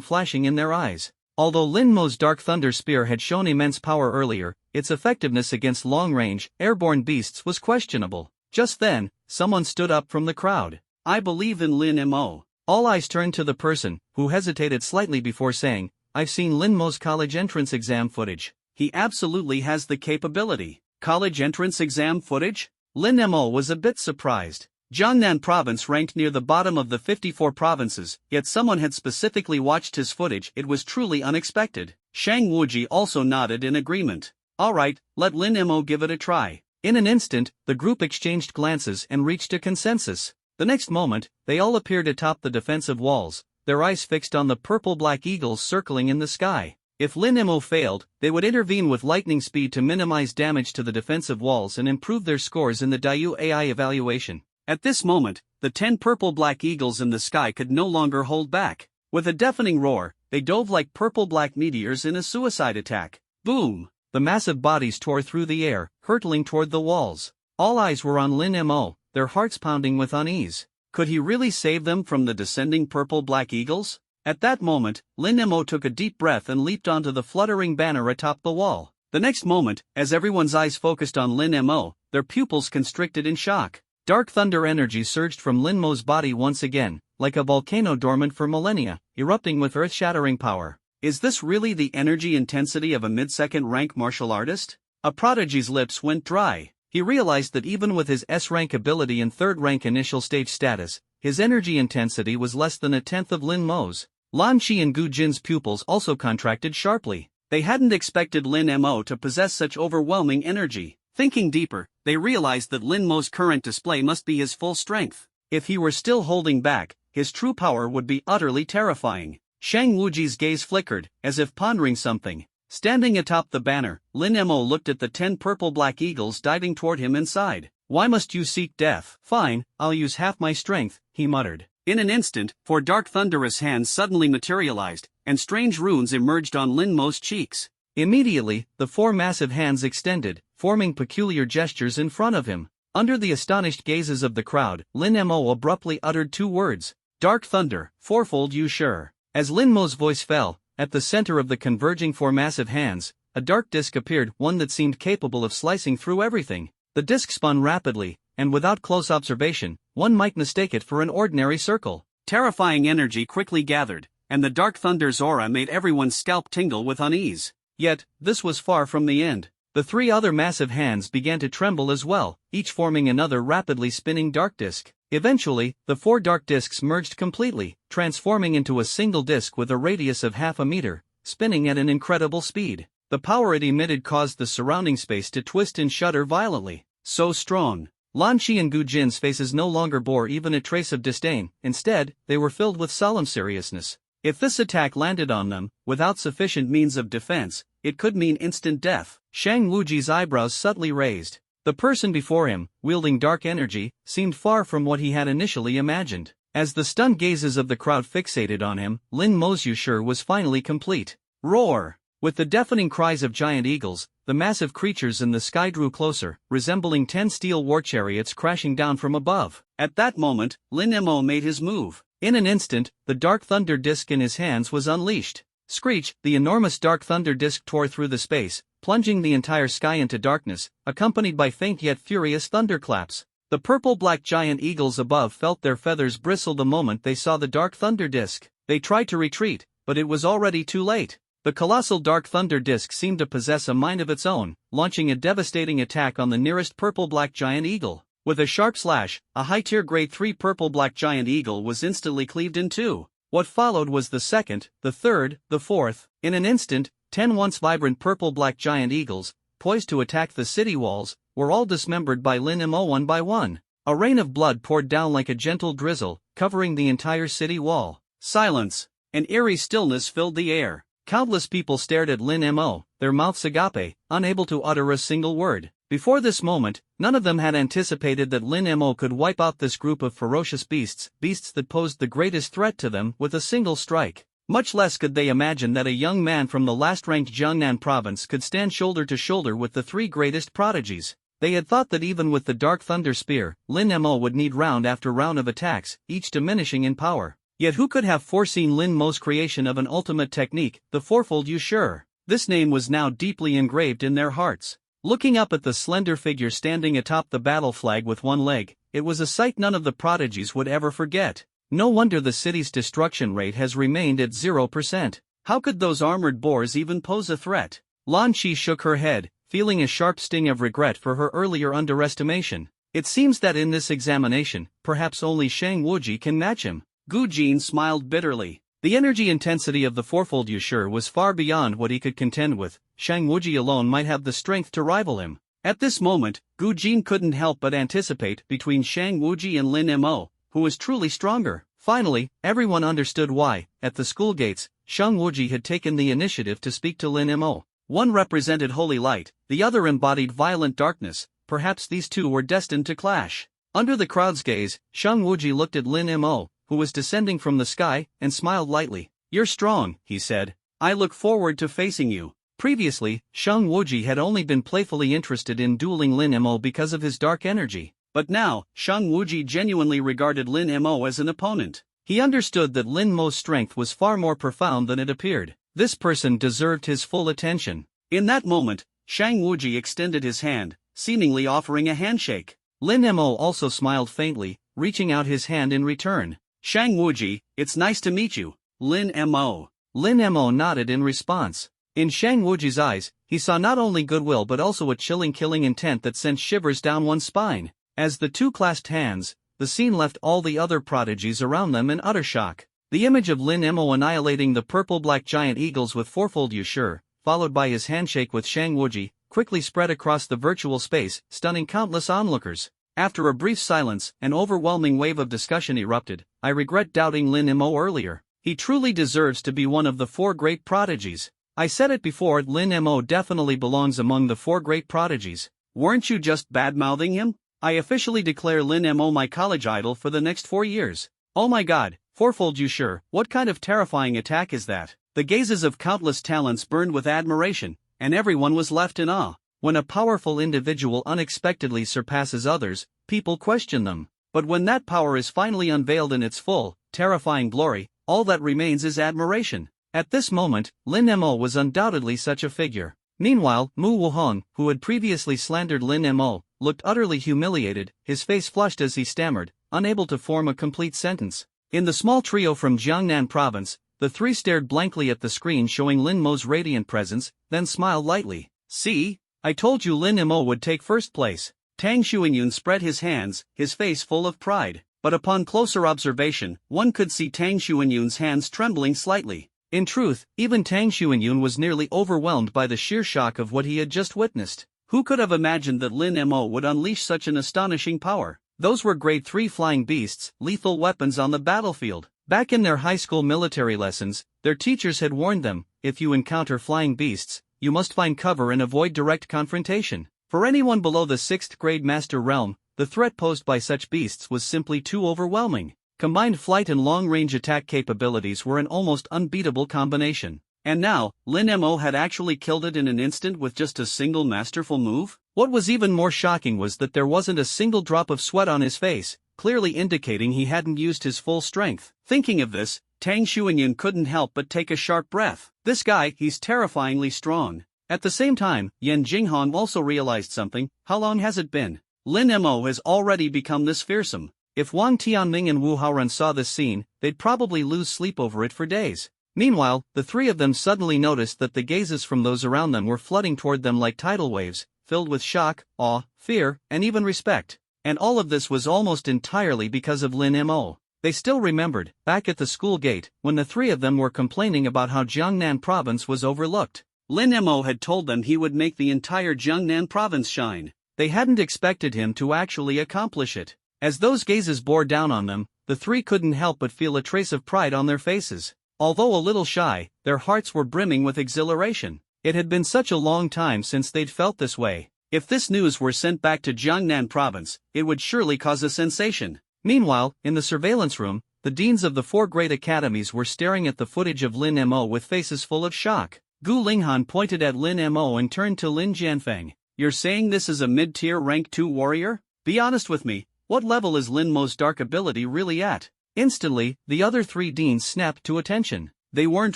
flashing in their eyes. Although Lin Mo's Dark Thunder Spear had shown immense power earlier, its effectiveness against long-range, airborne beasts was questionable. Just then, someone stood up from the crowd. "I believe in Lin Mo." All eyes turned to the person, who hesitated slightly before saying, "I've seen Lin Mo's college entrance exam footage. He absolutely has the capability." "College entrance exam footage?" Lin Mo was a bit surprised. Jiangnan province ranked near the bottom of the 54 provinces, yet someone had specifically watched his footage. It was truly unexpected. Shang Wuji also nodded in agreement. "All right, let Lin Mo give it a try." In an instant, the group exchanged glances and reached a consensus. The next moment, they all appeared atop the defensive walls, their eyes fixed on the purple-black eagles circling in the sky. If Lin Mo failed, they would intervene with lightning speed to minimize damage to the defensive walls and improve their scores in the Diu AI evaluation. At this moment, the 10 purple-black eagles in the sky could no longer hold back. With a deafening roar, they dove like purple-black meteors in a suicide attack. Boom! The massive bodies tore through the air, hurtling toward the walls. All eyes were on Lin Mo, their hearts pounding with unease. Could he really save them from the descending purple-black eagles? At that moment, Lin Mo took a deep breath and leaped onto the fluttering banner atop the wall. The next moment, as everyone's eyes focused on Lin Mo, their pupils constricted in shock. Dark thunder energy surged from Lin Mo's body once again, like a volcano dormant for millennia, erupting with earth-shattering power. Is this really the energy intensity of a mid-second rank martial artist? A prodigy's lips went dry. He realized that even with his S-rank ability and third-rank initial stage status, his energy intensity was less than a tenth of Lin Mo's. Lan Qi and Gu Jin's pupils also contracted sharply. They hadn't expected Lin Mo to possess such overwhelming energy. Thinking deeper, they realized that Lin Mo's current display must be his full strength. If he were still holding back, his true power would be utterly terrifying. Shang Wuji's gaze flickered, as if pondering something. Standing atop the banner, Lin Mo looked at the 10 purple-black eagles diving toward him inside. "Why must you seek death?" "Fine, I'll use half my strength," he muttered. In an instant, 4 dark thunderous hands suddenly materialized, and strange runes emerged on Lin Mo's cheeks. Immediately, the 4 massive hands extended, forming peculiar gestures in front of him. Under the astonished gazes of the crowd, Lin Mo abruptly uttered 2 words. "Dark Thunder, fourfold you sure." As Lin Mo's voice fell, at the center of the converging 4 massive hands, a dark disk appeared, one that seemed capable of slicing through everything. The disk spun rapidly, and without close observation, one might mistake it for an ordinary circle. Terrifying energy quickly gathered, and the Dark Thunder's aura made everyone's scalp tingle with unease. Yet, this was far from the end. The 3 other massive hands began to tremble as well, each forming another rapidly spinning dark disk. Eventually, the 4 dark disks merged completely, transforming into a single disk with a radius of half a meter, spinning at an incredible speed. The power it emitted caused the surrounding space to twist and shudder violently. So strong. Lan Qi and Gu Jin's faces no longer bore even a trace of disdain, instead, they were filled with solemn seriousness. If this attack landed on them, without sufficient means of defense, it could mean instant death. Shang Wuji's eyebrows subtly raised. The person before him, wielding dark energy, seemed far from what he had initially imagined. As the stunned gazes of the crowd fixated on him, Lin Mo's usure was finally complete. Roar! With the deafening cries of giant eagles, the massive creatures in the sky drew closer, resembling 10 steel war chariots crashing down from above. At that moment, Lin Mo made his move. In an instant, the dark thunder disk in his hands was unleashed. Screech, the enormous dark thunder disk tore through the space, plunging the entire sky into darkness, accompanied by faint yet furious thunderclaps. The purple-black giant eagles above felt their feathers bristle the moment they saw the dark thunder disk. They tried to retreat, but it was already too late. The colossal dark thunder disk seemed to possess a mind of its own, launching a devastating attack on the nearest purple-black giant eagle. With a sharp slash, a high-tier grade 3 purple-black giant eagle was instantly cleaved in 2. What followed was the second, the third, the fourth. In an instant, 10 once vibrant purple-black giant eagles, poised to attack the city walls, were all dismembered by Lin Mo one by one. A rain of blood poured down like a gentle drizzle, covering the entire city wall. Silence. An eerie stillness filled the air. Countless people stared at Lin Mo, their mouths agape, unable to utter a single word. Before this moment, none of them had anticipated that Lin Mo could wipe out this group of ferocious beasts that posed the greatest threat to them with a single strike. Much less could they imagine that a young man from the last-ranked Jiangnan province could stand shoulder to shoulder with the three greatest prodigies. They had thought that even with the Dark Thunder Spear, Lin Mo would need round after round of attacks, each diminishing in power. Yet who could have foreseen Lin Mo's creation of an ultimate technique, the fourfold Yushur? This name was now deeply engraved in their hearts. Looking up at the slender figure standing atop the battle flag with one leg, it was a sight none of the prodigies would ever forget. No wonder the city's destruction rate has remained at 0%. How could those armored boars even pose a threat? Lan Qi shook her head, feeling a sharp sting of regret for her earlier underestimation. It seems that in this examination, perhaps only Shang Wuji can match him. Gu Jin smiled bitterly. The energy intensity of the fourfold Yushur was far beyond what he could contend with. Shang Wuji alone might have the strength to rival him. At this moment, Gu Jin couldn't help but anticipate between Shang Wuji and Lin Mo, who was truly stronger. Finally, everyone understood why, at the school gates, Shang Wuji had taken the initiative to speak to Lin Mo. One represented holy light, the other embodied violent darkness. Perhaps these two were destined to clash. Under the crowd's gaze, Shang Wuji looked at Lin Mo, who was descending from the sky, and smiled lightly. "You're strong," he said. "I look forward to facing you." Previously, Shang Wuji had only been playfully interested in dueling Lin Mo because of his dark energy. But now, Shang Wuji genuinely regarded Lin Mo as an opponent. He understood that Lin Mo's strength was far more profound than it appeared. This person deserved his full attention. In that moment, Shang Wuji extended his hand, seemingly offering a handshake. Lin Mo also smiled faintly, reaching out his hand in return. "Shang Wuji, it's nice to meet you, Lin Mo." Lin Mo nodded in response. In Shang Wuji's eyes, he saw not only goodwill but also a chilling killing intent that sent shivers down one's spine. As the two clasped hands, the scene left all the other prodigies around them in utter shock. The image of Lin Mo annihilating the purple-black giant eagles with fourfold Yushur, followed by his handshake with Shang Wuji, quickly spread across the virtual space, stunning countless onlookers. After a brief silence, an overwhelming wave of discussion erupted. "I regret doubting Lin Mo earlier. He truly deserves to be one of the four great prodigies. I said it before, Lin Mo definitely belongs among the four great prodigies. Weren't you just bad-mouthing him? I officially declare Lin Mo my college idol for the next 4 years. Oh my god, fourfold Yushur, what kind of terrifying attack is that?" The gazes of countless talents burned with admiration, and everyone was left in awe. When a powerful individual unexpectedly surpasses others, people question them. But when that power is finally unveiled in its full, terrifying glory, all that remains is admiration. At this moment, Lin Mo was undoubtedly such a figure. Meanwhile, Mu Wuhong, who had previously slandered Lin Mo, looked utterly humiliated, his face flushed as he stammered, unable to form a complete sentence. In the small trio from Jiangnan province, the three stared blankly at the screen showing Lin Mo's radiant presence, then smiled lightly. "See? I told you Lin Mo would take first place." Tang Xuanyun spread his hands, his face full of pride. But upon closer observation, one could see Tang Xuanyun's hands trembling slightly. In truth, even Tang Xuanyun was nearly overwhelmed by the sheer shock of what he had just witnessed. Who could have imagined that Lin Mo would unleash such an astonishing power? Those were grade 3 flying beasts, lethal weapons on the battlefield. Back in their high school military lessons, their teachers had warned them, if you encounter flying beasts, you must find cover and avoid direct confrontation. For anyone below the 6th grade master realm, the threat posed by such beasts was simply too overwhelming. Combined flight and long-range attack capabilities were an almost unbeatable combination. And now, Lin Mo had actually killed it in an instant with just a single masterful move? What was even more shocking was that there wasn't a single drop of sweat on his face, clearly indicating he hadn't used his full strength. Thinking of this, Tang Xuanyun couldn't help but take a sharp breath. This guy, he's terrifyingly strong. At the same time, Yan Jinghan also realized something. How long has it been? Lin Mo has already become this fearsome. If Wang Tianming and Wu Haoran saw this scene, they'd probably lose sleep over it for days. Meanwhile, the three of them suddenly noticed that the gazes from those around them were flooding toward them like tidal waves, filled with shock, awe, fear, and even respect. And all of this was almost entirely because of Lin Mo. They still remembered, back at the school gate, when the three of them were complaining about how Jiangnan province was overlooked. Lin Mo had told them he would make the entire Jiangnan province shine. They hadn't expected him to actually accomplish it. As those gazes bore down on them, the three couldn't help but feel a trace of pride on their faces. Although a little shy, their hearts were brimming with exhilaration. It had been such a long time since they'd felt this way. If this news were sent back to Jiangnan province, it would surely cause a sensation. Meanwhile, in the surveillance room, the deans of the 4 great academies were staring at the footage of Lin Mo with faces full of shock. Gu Linghan pointed at Lin Mo and turned to Lin Jianfeng. You're saying this is a mid-tier rank 2 warrior? Be honest with me, what level is Lin Mo's dark ability really at? Instantly, the other 3 deans snapped to attention. They weren't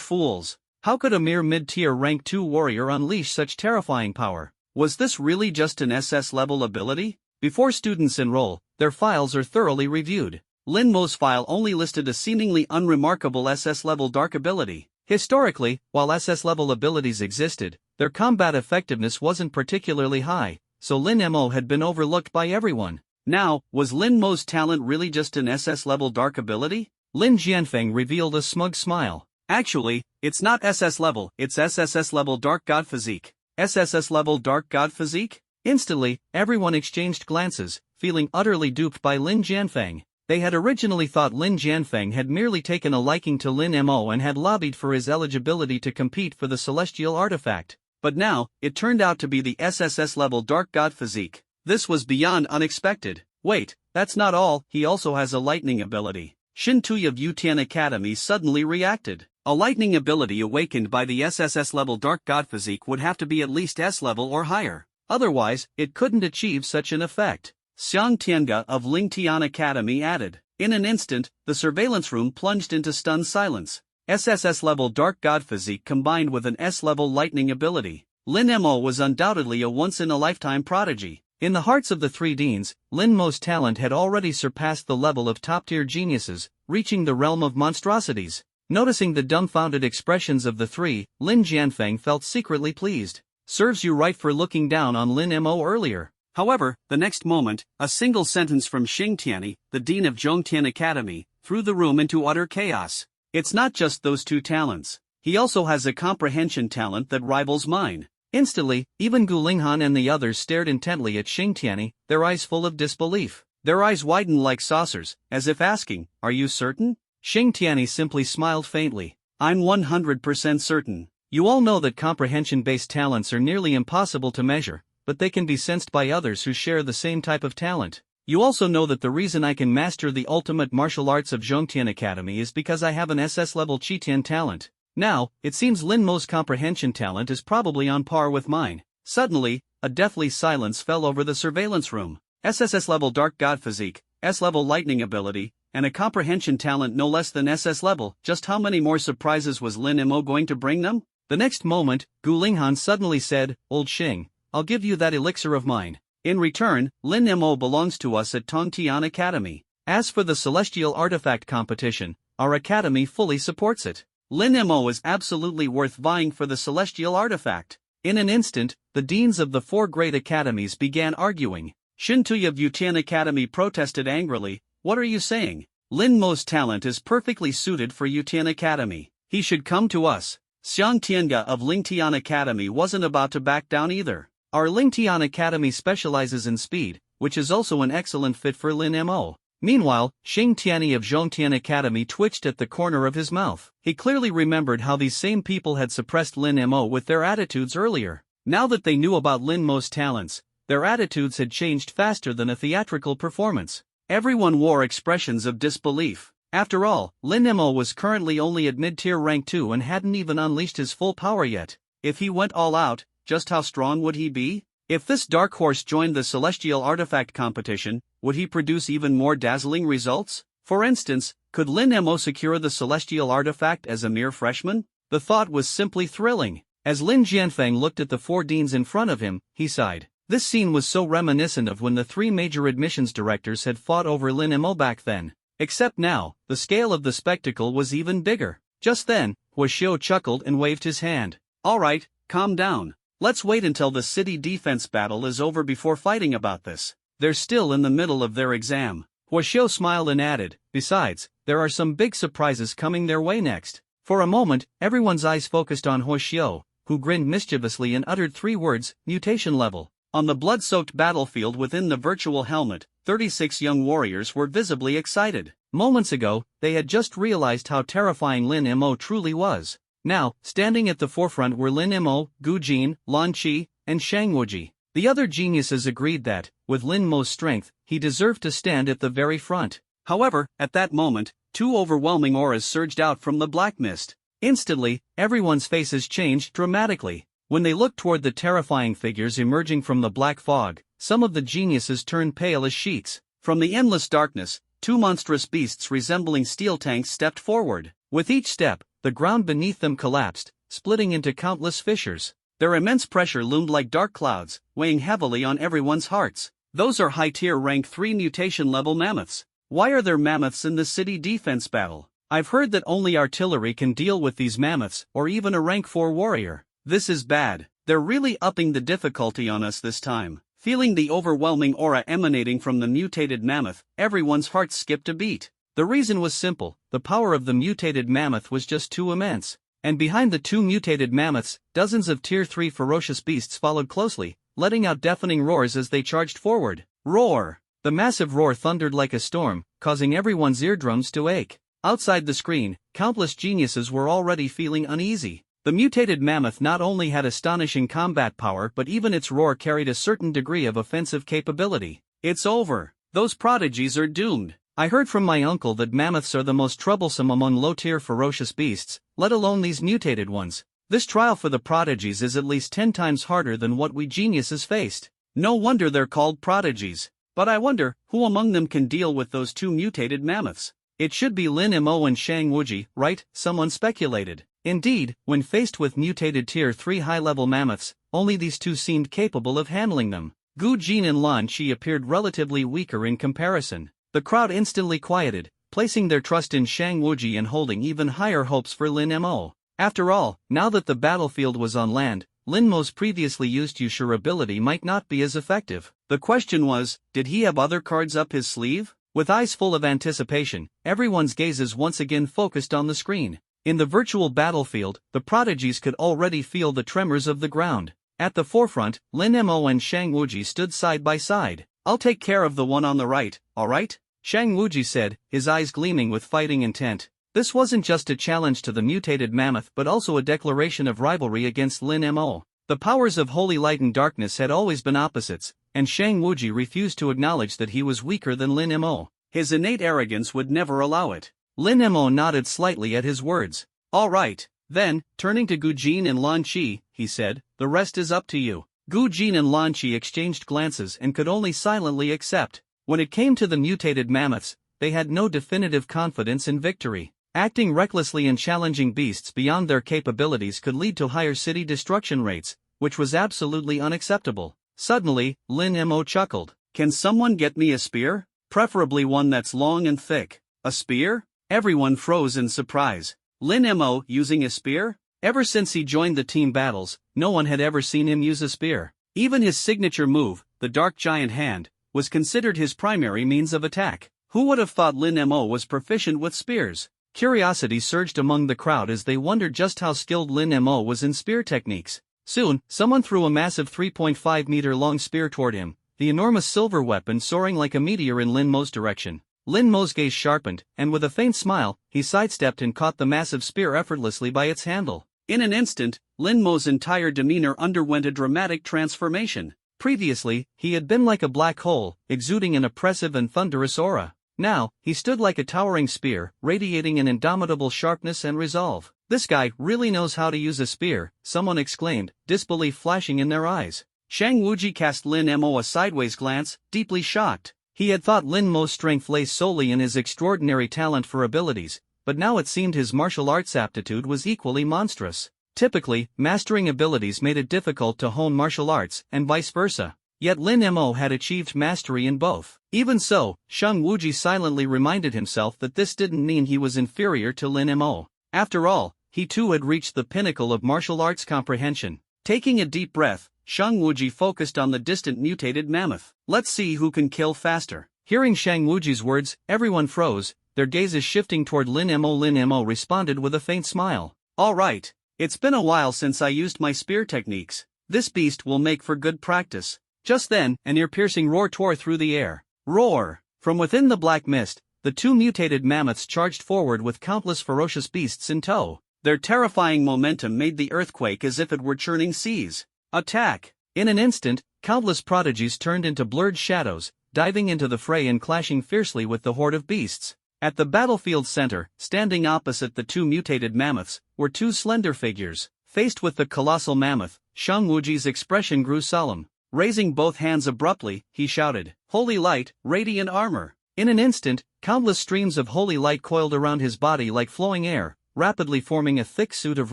fools. How could a mere mid-tier rank 2 warrior unleash such terrifying power? Was this really just an SS-level ability? Before students enroll, their files are thoroughly reviewed. Lin Mo's file only listed a seemingly unremarkable SS-level dark ability. Historically, while SS-level abilities existed, their combat effectiveness wasn't particularly high, so Lin Mo had been overlooked by everyone. Now, was Lin Mo's talent really just an SS-level dark ability? Lin Jianfeng revealed a smug smile. Actually, it's not SS-level, it's SSS-level Dark God Physique. SSS-level Dark God Physique? Instantly, everyone exchanged glances, feeling utterly duped by Lin Jianfeng. They had originally thought Lin Jianfeng had merely taken a liking to Lin Mo and had lobbied for his eligibility to compete for the celestial artifact. But now, it turned out to be the SSS-level Dark God Physique. This was beyond unexpected. Wait, that's not all, he also has a lightning ability. Xin Tui of Yutian Academy suddenly reacted. A lightning ability awakened by the SSS-level Dark God Physique would have to be at least S-level or higher. Otherwise, it couldn't achieve such an effect. Xiang Tianga of Lingtian Academy added. In an instant, the surveillance room plunged into stunned silence. SSS-level Dark God Physique combined with an S-level lightning ability. Lin Mo was undoubtedly a once-in-a-lifetime prodigy. In the hearts of the 3 deans, Lin Mo's talent had already surpassed the level of top-tier geniuses, reaching the realm of monstrosities. Noticing the dumbfounded expressions of the 3, Lin Jianfeng felt secretly pleased. Serves you right for looking down on Lin Mo earlier. However, the next moment, a single sentence from Xing Tianyi, the dean of Zhongtian Academy, threw the room into utter chaos. It's not just those 2 talents. He also has a comprehension talent that rivals mine. Instantly, even Gu Linghan and the others stared intently at Xing Tianyi, their eyes full of disbelief. Their eyes widened like saucers, as if asking, "Are you certain?" Xing Tianyi simply smiled faintly. "I'm 100% certain." You all know that comprehension-based talents are nearly impossible to measure, but they can be sensed by others who share the same type of talent. You also know that the reason I can master the ultimate martial arts of Zhongtian Academy is because I have an SS-level Qitian talent. Now, it seems Lin Mo's comprehension talent is probably on par with mine. Suddenly, a deathly silence fell over the surveillance room. SSS-level Dark God Physique, S-level lightning ability, and a comprehension talent no less than SS-level. Just how many more surprises was Lin Mo going to bring them? The next moment, Gu Linghan suddenly said, "Old Xing, I'll give you that elixir of mine. In return, Lin Mo belongs to us at Tongtian Academy. As for the celestial artifact competition, our academy fully supports it. Lin Mo is absolutely worth vying for the celestial artifact." In an instant, the deans of the 4 great academies began arguing. Xin Tui of Yutian Academy protested angrily, "What are you saying? Lin Mo's talent is perfectly suited for Yutian Academy. He should come to us." Xiang Tianga of Lingtian Academy wasn't about to back down either. Our Lingtian Academy specializes in speed, which is also an excellent fit for Lin Mo. Meanwhile, Xing Tianyi of Zhongtian Academy twitched at the corner of his mouth. He clearly remembered how these same people had suppressed Lin Mo with their attitudes earlier. Now that they knew about Lin Mo's talents, their attitudes had changed faster than a theatrical performance. Everyone wore expressions of disbelief. After all, Lin Mo was currently only at mid-tier rank 2 and hadn't even unleashed his full power yet. If he went all out, just how strong would he be? If this dark horse joined the celestial artifact competition, would he produce even more dazzling results? For instance, could Lin Mo secure the celestial artifact as a mere freshman? The thought was simply thrilling. As Lin Jianfeng looked at the 4 deans in front of him, he sighed. This scene was so reminiscent of when the 3 major admissions directors had fought over Lin Mo back then. Except now, the scale of the spectacle was even bigger. Just then, Huaxiu chuckled and waved his hand. "All right, calm down. Let's wait until the city defense battle is over before fighting about this. They're still in the middle of their exam." Huaxiu smiled and added, "Besides, there are some big surprises coming their way next." For a moment, everyone's eyes focused on Huaxiu, who grinned mischievously and uttered 3 words, "mutation level." On the blood-soaked battlefield within the virtual helmet, 36 young warriors were visibly excited. Moments ago, they had just realized how terrifying Lin Mo truly was. Now, standing at the forefront were Lin Mo, Gu Jin, Lan Qi, and Shang Wuji. The other geniuses agreed that, with Lin Mo's strength, he deserved to stand at the very front. However, at that moment, two overwhelming auras surged out from the black mist. Instantly, everyone's faces changed dramatically. When they looked toward the terrifying figures emerging from the black fog, some of the geniuses turned pale as sheets. From the endless darkness, two monstrous beasts resembling steel tanks stepped forward. With each step, the ground beneath them collapsed, splitting into countless fissures. Their immense pressure loomed like dark clouds, weighing heavily on everyone's hearts. Those are high-tier rank 3 mutation-level mammoths. Why are there mammoths in the city defense battle? I've heard that only artillery can deal with these mammoths, or even a rank 4 warrior. This is bad. They're really upping the difficulty on us this time. Feeling the overwhelming aura emanating from the mutated mammoth, everyone's heart skipped a beat. The reason was simple: the power of the mutated mammoth was just too immense. And behind the two mutated mammoths, dozens of Tier 3 ferocious beasts followed closely, letting out deafening roars as they charged forward. Roar! The massive roar thundered like a storm, causing everyone's eardrums to ache. Outside the screen, countless geniuses were already feeling uneasy. The mutated mammoth not only had astonishing combat power but even its roar carried a certain degree of offensive capability. It's over. Those prodigies are doomed. I heard from my uncle that mammoths are the most troublesome among low-tier ferocious beasts, let alone these mutated ones. This trial for the prodigies is at least 10 times harder than what we geniuses faced. No wonder they're called prodigies. But I wonder, who among them can deal with those two mutated mammoths? It should be Lin Mo and Shang Wuji, right? Someone speculated. Indeed, when faced with mutated Tier 3 high-level mammoths, only these two seemed capable of handling them. Gu Jin and Lan Qi appeared relatively weaker in comparison. The crowd instantly quieted, placing their trust in Shang Wuji and holding even higher hopes for Lin Mo. After all, now that the battlefield was on land, Lin Mo's previously used Yushur ability might not be as effective. The question was, did he have other cards up his sleeve? With eyes full of anticipation, everyone's gazes once again focused on the screen. In the virtual battlefield, the prodigies could already feel the tremors of the ground. At the forefront, Lin Mo and Shang Wuji stood side by side. "I'll take care of the one on the right, alright?" Shang Wuji said, his eyes gleaming with fighting intent. This wasn't just a challenge to the mutated mammoth but also a declaration of rivalry against Lin Mo. The powers of holy light and darkness had always been opposites, and Shang Wuji refused to acknowledge that he was weaker than Lin Mo. His innate arrogance would never allow it. Lin Mo nodded slightly at his words. "All right, then," turning to Gu Jin and Lan Qi, he said, "the rest is up to you." Gu Jin and Lan Qi exchanged glances and could only silently accept. When it came to the mutated mammoths, they had no definitive confidence in victory. Acting recklessly and challenging beasts beyond their capabilities could lead to higher city destruction rates, which was absolutely unacceptable. Suddenly, Lin Mo chuckled. "Can someone get me a spear? Preferably one that's long and thick." "A spear?" Everyone froze in surprise. Lin Mo using a spear? Ever since he joined the team battles, no one had ever seen him use a spear. Even his signature move, the Dark Giant Hand, was considered his primary means of attack. Who would have thought Lin Mo was proficient with spears? Curiosity surged among the crowd as they wondered just how skilled Lin Mo was in spear techniques. Soon, someone threw a massive 3.5-meter-long spear toward him, the enormous silver weapon soaring like a meteor in Lin Mo's direction. Lin Mo's gaze sharpened, and with a faint smile, he sidestepped and caught the massive spear effortlessly by its handle. In an instant, Lin Mo's entire demeanor underwent a dramatic transformation. Previously, he had been like a black hole, exuding an oppressive and thunderous aura. Now, he stood like a towering spear, radiating an indomitable sharpness and resolve. "This guy really knows how to use a spear," someone exclaimed, disbelief flashing in their eyes. Shang Wuji cast Lin Mo a sideways glance, deeply shocked. He had thought Lin Mo's strength lay solely in his extraordinary talent for abilities, but now it seemed his martial arts aptitude was equally monstrous. Typically, mastering abilities made it difficult to hone martial arts, and vice versa. Yet Lin Mo had achieved mastery in both. Even so, Shang Wuji silently reminded himself that this didn't mean he was inferior to Lin Mo. After all, he too had reached the pinnacle of martial arts comprehension. Taking a deep breath, Shang Wuji focused on the distant mutated mammoth. "Let's see who can kill faster." Hearing Shang Wuji's words, everyone froze, their gazes shifting toward Lin Mo. Lin Mo responded with a faint smile. "All right, it's been a while since I used my spear techniques. This beast will make for good practice." Just then, an ear-piercing roar tore through the air. Roar! From within the black mist, the two mutated mammoths charged forward with countless ferocious beasts in tow. Their terrifying momentum made the earth quake as if it were churning seas. Attack! In an instant, countless prodigies turned into blurred shadows, diving into the fray and clashing fiercely with the horde of beasts. At the battlefield's center, standing opposite the two mutated mammoths, were two slender figures. Faced with the colossal mammoth, Shang Wuji's expression grew solemn. Raising both hands abruptly, he shouted, "Holy light, radiant armor!" In an instant, countless streams of holy light coiled around his body like flowing air, rapidly forming a thick suit of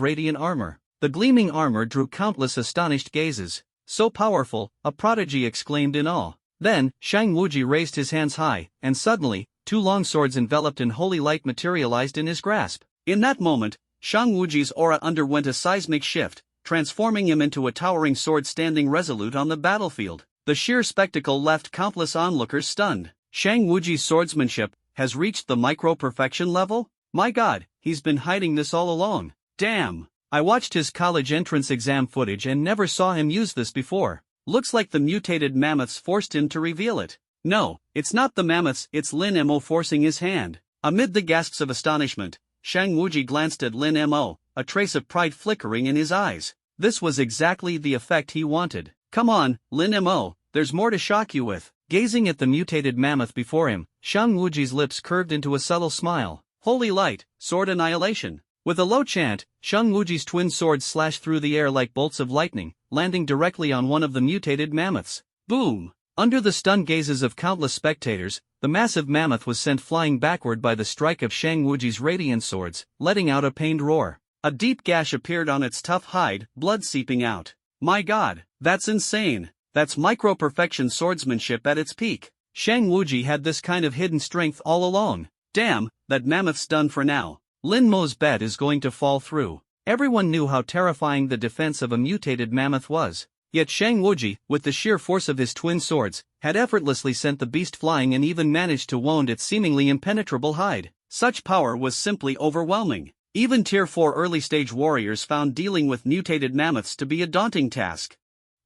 radiant armor. The gleaming armor drew countless astonished gazes. "So powerful," a prodigy exclaimed in awe. Then, Shang Wuji raised his hands high, and suddenly, two long swords enveloped in holy light materialized in his grasp. In that moment, Shang Wuji's aura underwent a seismic shift, transforming him into a towering sword standing resolute on the battlefield. The sheer spectacle left countless onlookers stunned. Shang Wuji's swordsmanship has reached the micro-perfection level? My god, he's been hiding this all along. Damn! I watched his college entrance exam footage and never saw him use this before. Looks like the mutated mammoths forced him to reveal it. No, it's not the mammoths, it's Lin Mo forcing his hand. Amid the gasps of astonishment, Shang Wuji glanced at Lin Mo, a trace of pride flickering in his eyes. This was exactly the effect he wanted. Come on, Lin Mo, there's more to shock you with. Gazing at the mutated mammoth before him, Shang Wuji's lips curved into a subtle smile. Holy light, sword annihilation. With a low chant, Shang Wuji's twin swords slashed through the air like bolts of lightning, landing directly on one of the mutated mammoths. Boom! Under the stunned gazes of countless spectators, the massive mammoth was sent flying backward by the strike of Shang Wuji's radiant swords, letting out a pained roar. A deep gash appeared on its tough hide, blood seeping out. My god, that's insane! That's micro-perfection swordsmanship at its peak. Shang Wuji had this kind of hidden strength all along. Damn, that mammoth's done for now. Lin Mo's bet is going to fall through. Everyone knew how terrifying the defense of a mutated mammoth was. Yet Shang Wuji, with the sheer force of his twin swords, had effortlessly sent the beast flying and even managed to wound its seemingly impenetrable hide. Such power was simply overwhelming. Even Tier 4 early-stage warriors found dealing with mutated mammoths to be a daunting task.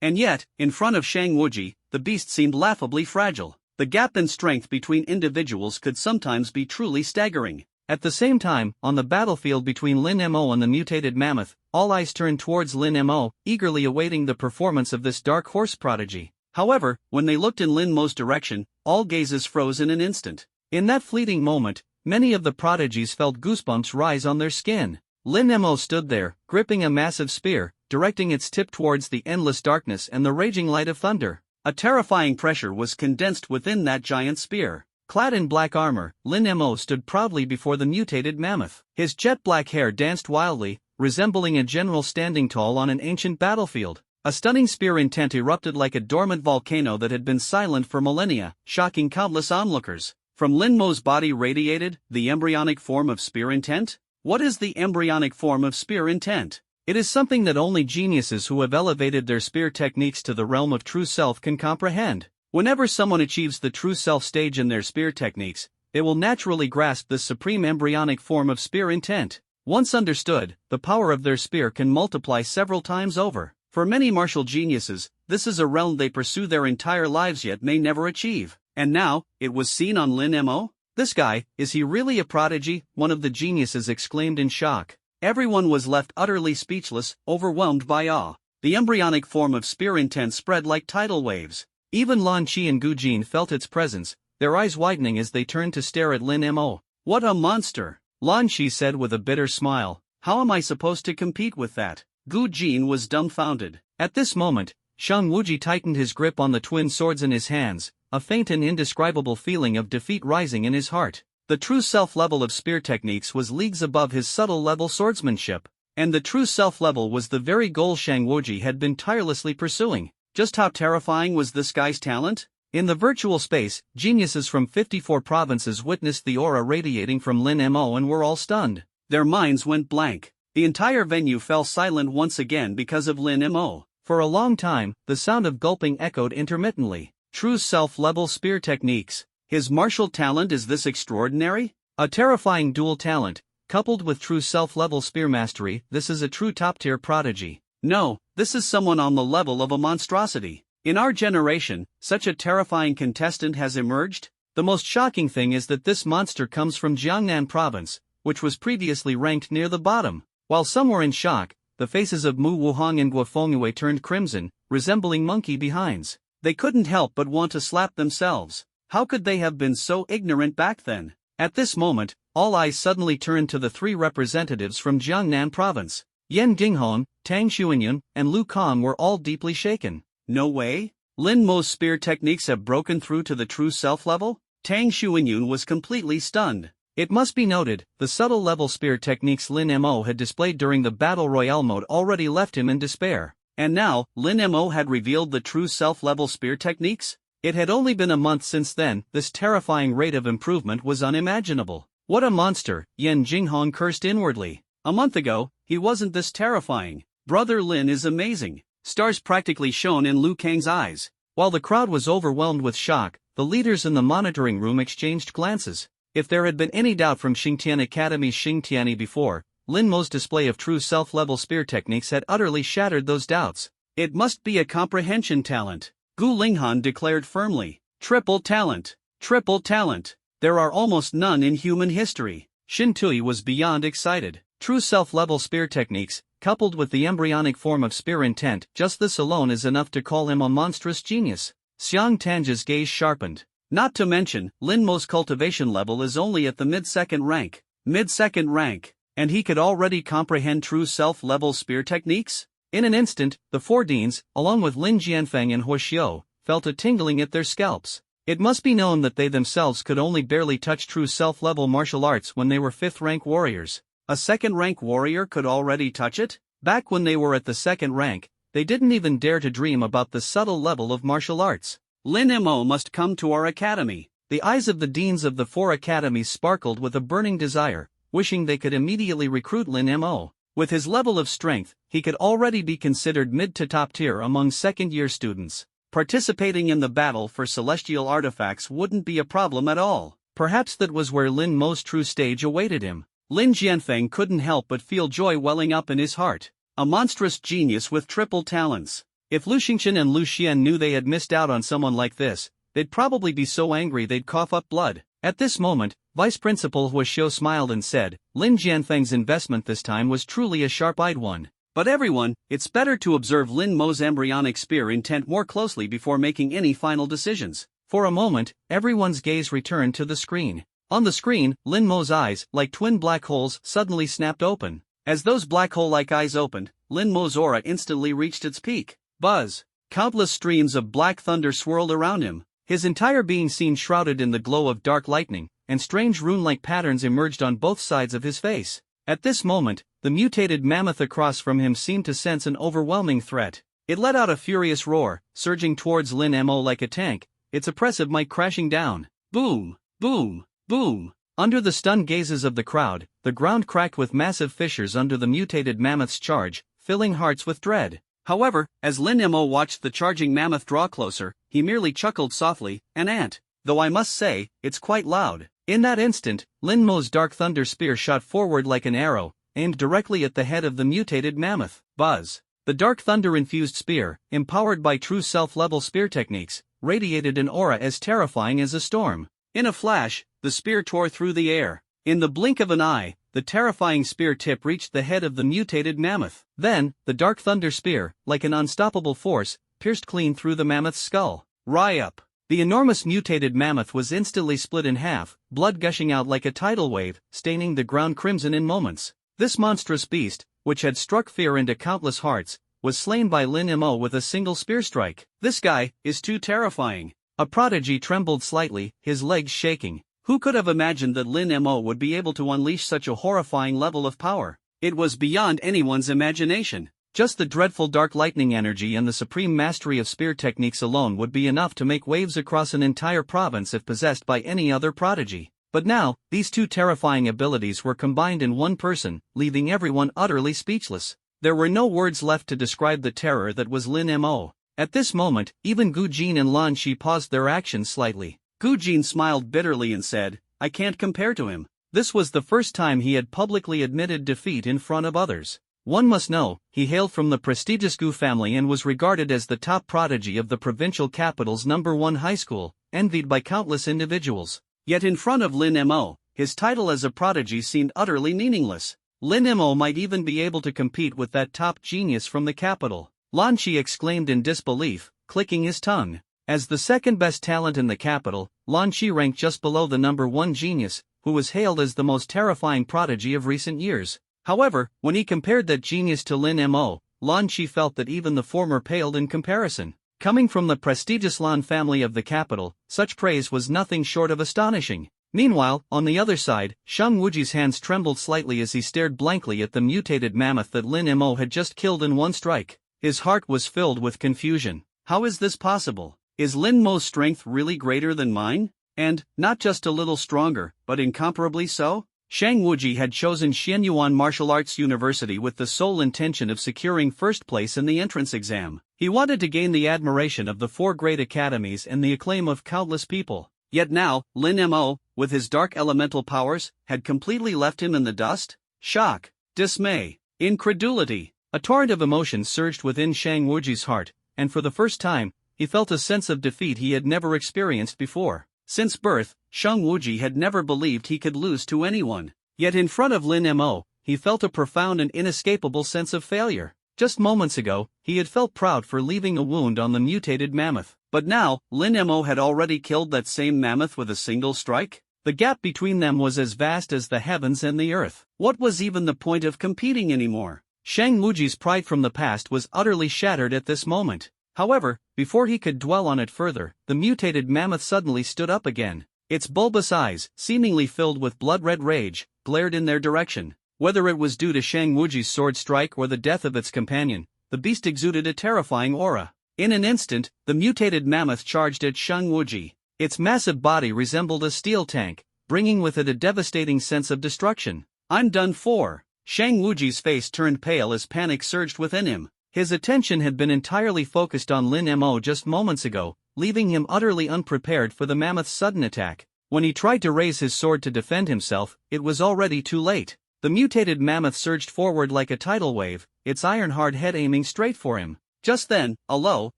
And yet, in front of Shang Wuji, the beast seemed laughably fragile. The gap in strength between individuals could sometimes be truly staggering. At the same time, on the battlefield between Lin Mo and the mutated mammoth, all eyes turned towards Lin Mo, eagerly awaiting the performance of this dark horse prodigy. However, when they looked in Lin Mo's direction, all gazes froze in an instant. In that fleeting moment, many of the prodigies felt goosebumps rise on their skin. Lin Mo stood there, gripping a massive spear, directing its tip towards the endless darkness and the raging light of thunder. A terrifying pressure was condensed within that giant spear. Clad in black armor, Lin Mo stood proudly before the mutated mammoth. His jet-black hair danced wildly, resembling a general standing tall on an ancient battlefield. A stunning spear intent erupted like a dormant volcano that had been silent for millennia, shocking countless onlookers. From Lin Mo's body radiated the embryonic form of spear intent? What is the embryonic form of spear intent? It is something that only geniuses who have elevated their spear techniques to the realm of true self can comprehend. Whenever someone achieves the true self stage in their spear techniques, they will naturally grasp this supreme embryonic form of spear intent. Once understood, the power of their spear can multiply several times over. For many martial geniuses, this is a realm they pursue their entire lives yet may never achieve. And now, it was seen on Lin Mo? This guy, is he really a prodigy? One of the geniuses exclaimed in shock. Everyone was left utterly speechless, overwhelmed by awe. The embryonic form of spear intent spread like tidal waves. Even Lan Qi and Gu Jin felt its presence, their eyes widening as they turned to stare at Lin Mo. What a monster! Lan Qi said with a bitter smile. How am I supposed to compete with that? Gu Jin was dumbfounded. At this moment, Shang Wuji tightened his grip on the twin swords in his hands, a faint and indescribable feeling of defeat rising in his heart. The true self level of spear techniques was leagues above his subtle level swordsmanship. And the true self level was the very goal Shang Wuji had been tirelessly pursuing. Just how terrifying was this guy's talent? In the virtual space, geniuses from 54 provinces witnessed the aura radiating from Lin Mo and were all stunned. Their minds went blank. The entire venue fell silent once again because of Lin Mo. For a long time, the sound of gulping echoed intermittently. True self-level spear techniques. His martial talent is this extraordinary? A terrifying dual talent, coupled with true self-level spear mastery, this is a true top-tier prodigy. No, this is someone on the level of a monstrosity. In our generation, such a terrifying contestant has emerged? The most shocking thing is that this monster comes from Jiangnan province, which was previously ranked near the bottom. While some were in shock, the faces of Mu Wuhong and Guo Fengyue turned crimson, resembling monkey behinds. They couldn't help but want to slap themselves. How could they have been so ignorant back then? At this moment, all eyes suddenly turned to the three representatives from Jiangnan province. Yan Dinghong, Tang Xuanyun, and Lu Kong were all deeply shaken. No way? Lin Mo's spear techniques have broken through to the true self level? Tang Xuanyun was completely stunned. It must be noted, the subtle level spear techniques Lin Mo had displayed during the Battle Royale mode already left him in despair. And now, Lin Mo had revealed the true self-level spear techniques? It had only been a month since then. This terrifying rate of improvement was unimaginable. What a monster, Yan Jinghong cursed inwardly. A month ago, he wasn't this terrifying. Brother Lin is amazing. Stars practically shone in Lu Kang's eyes. While the crowd was overwhelmed with shock, the leaders in the monitoring room exchanged glances. If there had been any doubt from Xingtian Academy's Xingtiani before, Lin Mo's display of true self-level spear techniques had utterly shattered those doubts. It must be a comprehension talent, Gu Linghan declared firmly. Triple talent. Triple talent. There are almost none in human history. Xin Tui was beyond excited. True self-level spear techniques, coupled with the embryonic form of spear intent, just this alone is enough to call him a monstrous genius. Xiang Tanja's gaze sharpened. Not to mention, Lin Mo's cultivation level is only at the mid-second rank. Mid-second rank. And he could already comprehend true self-level spear techniques? In an instant, the four deans, along with Lin Jianfeng and Huo Xiu, felt a tingling at their scalps. It must be known that they themselves could only barely touch true self-level martial arts when they were 5th-rank warriors. A 2nd-rank warrior could already touch it? Back when they were at the 2nd rank, they didn't even dare to dream about the subtle level of martial arts. Lin Mo must come to our academy. The eyes of the deans of the 4 academies sparkled with a burning desire, wishing they could immediately recruit Lin Mo. With his level of strength, he could already be considered mid to top tier among 2nd-year students. Participating in the battle for celestial artifacts wouldn't be a problem at all. Perhaps that was where Lin Mo's true stage awaited him. Lin Jianfeng couldn't help but feel joy welling up in his heart. A monstrous genius with triple talents. If Lu Xingchen and Lu Xian knew they had missed out on someone like this, they'd probably be so angry they'd cough up blood. At this moment, Vice Principal Huo Xiu smiled and said, Lin Jianfeng's investment this time was truly a sharp-eyed one. But everyone, it's better to observe Lin Mo's embryonic spear intent more closely before making any final decisions. For a moment, everyone's gaze returned to the screen. On the screen, Lin Mo's eyes, like twin black holes, suddenly snapped open. As those black hole-like eyes opened, Lin Mo's aura instantly reached its peak. Buzz! Countless streams of black thunder swirled around him. His entire being seemed shrouded in the glow of dark lightning, and strange rune-like patterns emerged on both sides of his face. At this moment, the mutated mammoth across from him seemed to sense an overwhelming threat. It let out a furious roar, surging towards Lin Mo like a tank, its oppressive might crashing down. Boom! Boom! Boom! Under the stunned gazes of the crowd, the ground cracked with massive fissures under the mutated mammoth's charge, filling hearts with dread. However, as Lin Mo watched the charging mammoth draw closer, he merely chuckled softly, an ant. Though I must say, it's quite loud. In that instant, Lin Mo's dark thunder spear shot forward like an arrow, aimed directly at the head of the mutated mammoth. Buzz! The dark thunder-infused spear, empowered by true self-level spear techniques, radiated an aura as terrifying as a storm. In a flash, the spear tore through the air. In the blink of an eye, the terrifying spear tip reached the head of the mutated mammoth. Then, the dark thunder spear, like an unstoppable force, pierced clean through the mammoth's skull. Rise up! The enormous mutated mammoth was instantly split in half, blood gushing out like a tidal wave, staining the ground crimson in moments. This monstrous beast, which had struck fear into countless hearts, was slain by Lin Mo with a single spear strike. This guy is too terrifying. A prodigy trembled slightly, his legs shaking. Who could have imagined that Lin Mo would be able to unleash such a horrifying level of power? It was beyond anyone's imagination. Just the dreadful dark lightning energy and the supreme mastery of spear techniques alone would be enough to make waves across an entire province if possessed by any other prodigy. But now, these two terrifying abilities were combined in one person, leaving everyone utterly speechless. There were no words left to describe the terror that was Lin Mo. At this moment, even Gu Jin and Lan Shi paused their actions slightly. Gu Jin smiled bitterly and said, I can't compare to him. This was the first time he had publicly admitted defeat in front of others. One must know, he hailed from the prestigious Gu family and was regarded as the top prodigy of the provincial capital's #1 high school, envied by countless individuals. Yet in front of Lin Mo, his title as a prodigy seemed utterly meaningless. Lin Mo might even be able to compete with that top genius from the capital. Lan Shi exclaimed in disbelief, clicking his tongue. As the second best talent in the capital, Lan Shi ranked just below the #1 genius, who was hailed as the most terrifying prodigy of recent years. However, when he compared that genius to Lin Mo, Lan Chi felt that even the former paled in comparison. Coming from the prestigious Lan family of the capital, such praise was nothing short of astonishing. Meanwhile, on the other side, Shang Wuji's hands trembled slightly as he stared blankly at the mutated mammoth that Lin Mo had just killed in one strike. His heart was filled with confusion. How is this possible? Is Lin Mo's strength really greater than mine? And, not just a little stronger, but incomparably so? Shang Wuji had chosen Xianyuan Martial Arts University with the sole intention of securing first place in the entrance exam. He wanted to gain the admiration of the 4 great academies and the acclaim of countless people. Yet now, Lin Mo, with his dark elemental powers, had completely left him in the dust? Shock, dismay, incredulity. A torrent of emotions surged within Shang Wuji's heart, and for the first time, he felt a sense of defeat he had never experienced before. Since birth, Shang Wuji had never believed he could lose to anyone. Yet in front of Lin Mo, he felt a profound and inescapable sense of failure. Just moments ago, he had felt proud for leaving a wound on the mutated mammoth. But now, Lin Mo had already killed that same mammoth with a single strike? The gap between them was as vast as the heavens and the earth. What was even the point of competing anymore? Shang Wuji's pride from the past was utterly shattered at this moment. However, before he could dwell on it further, the mutated mammoth suddenly stood up again. Its bulbous eyes, seemingly filled with blood-red rage, glared in their direction. Whether it was due to Shang Wuji's sword strike or the death of its companion, the beast exuded a terrifying aura. In an instant, the mutated mammoth charged at Shang Wuji. Its massive body resembled a steel tank, bringing with it a devastating sense of destruction. "I'm done for." Shang Wuji's face turned pale as panic surged within him. His attention had been entirely focused on Lin Mo just moments ago, leaving him utterly unprepared for the mammoth's sudden attack. When he tried to raise his sword to defend himself, it was already too late. The mutated mammoth surged forward like a tidal wave, its iron-hard head aiming straight for him. Just then, a low,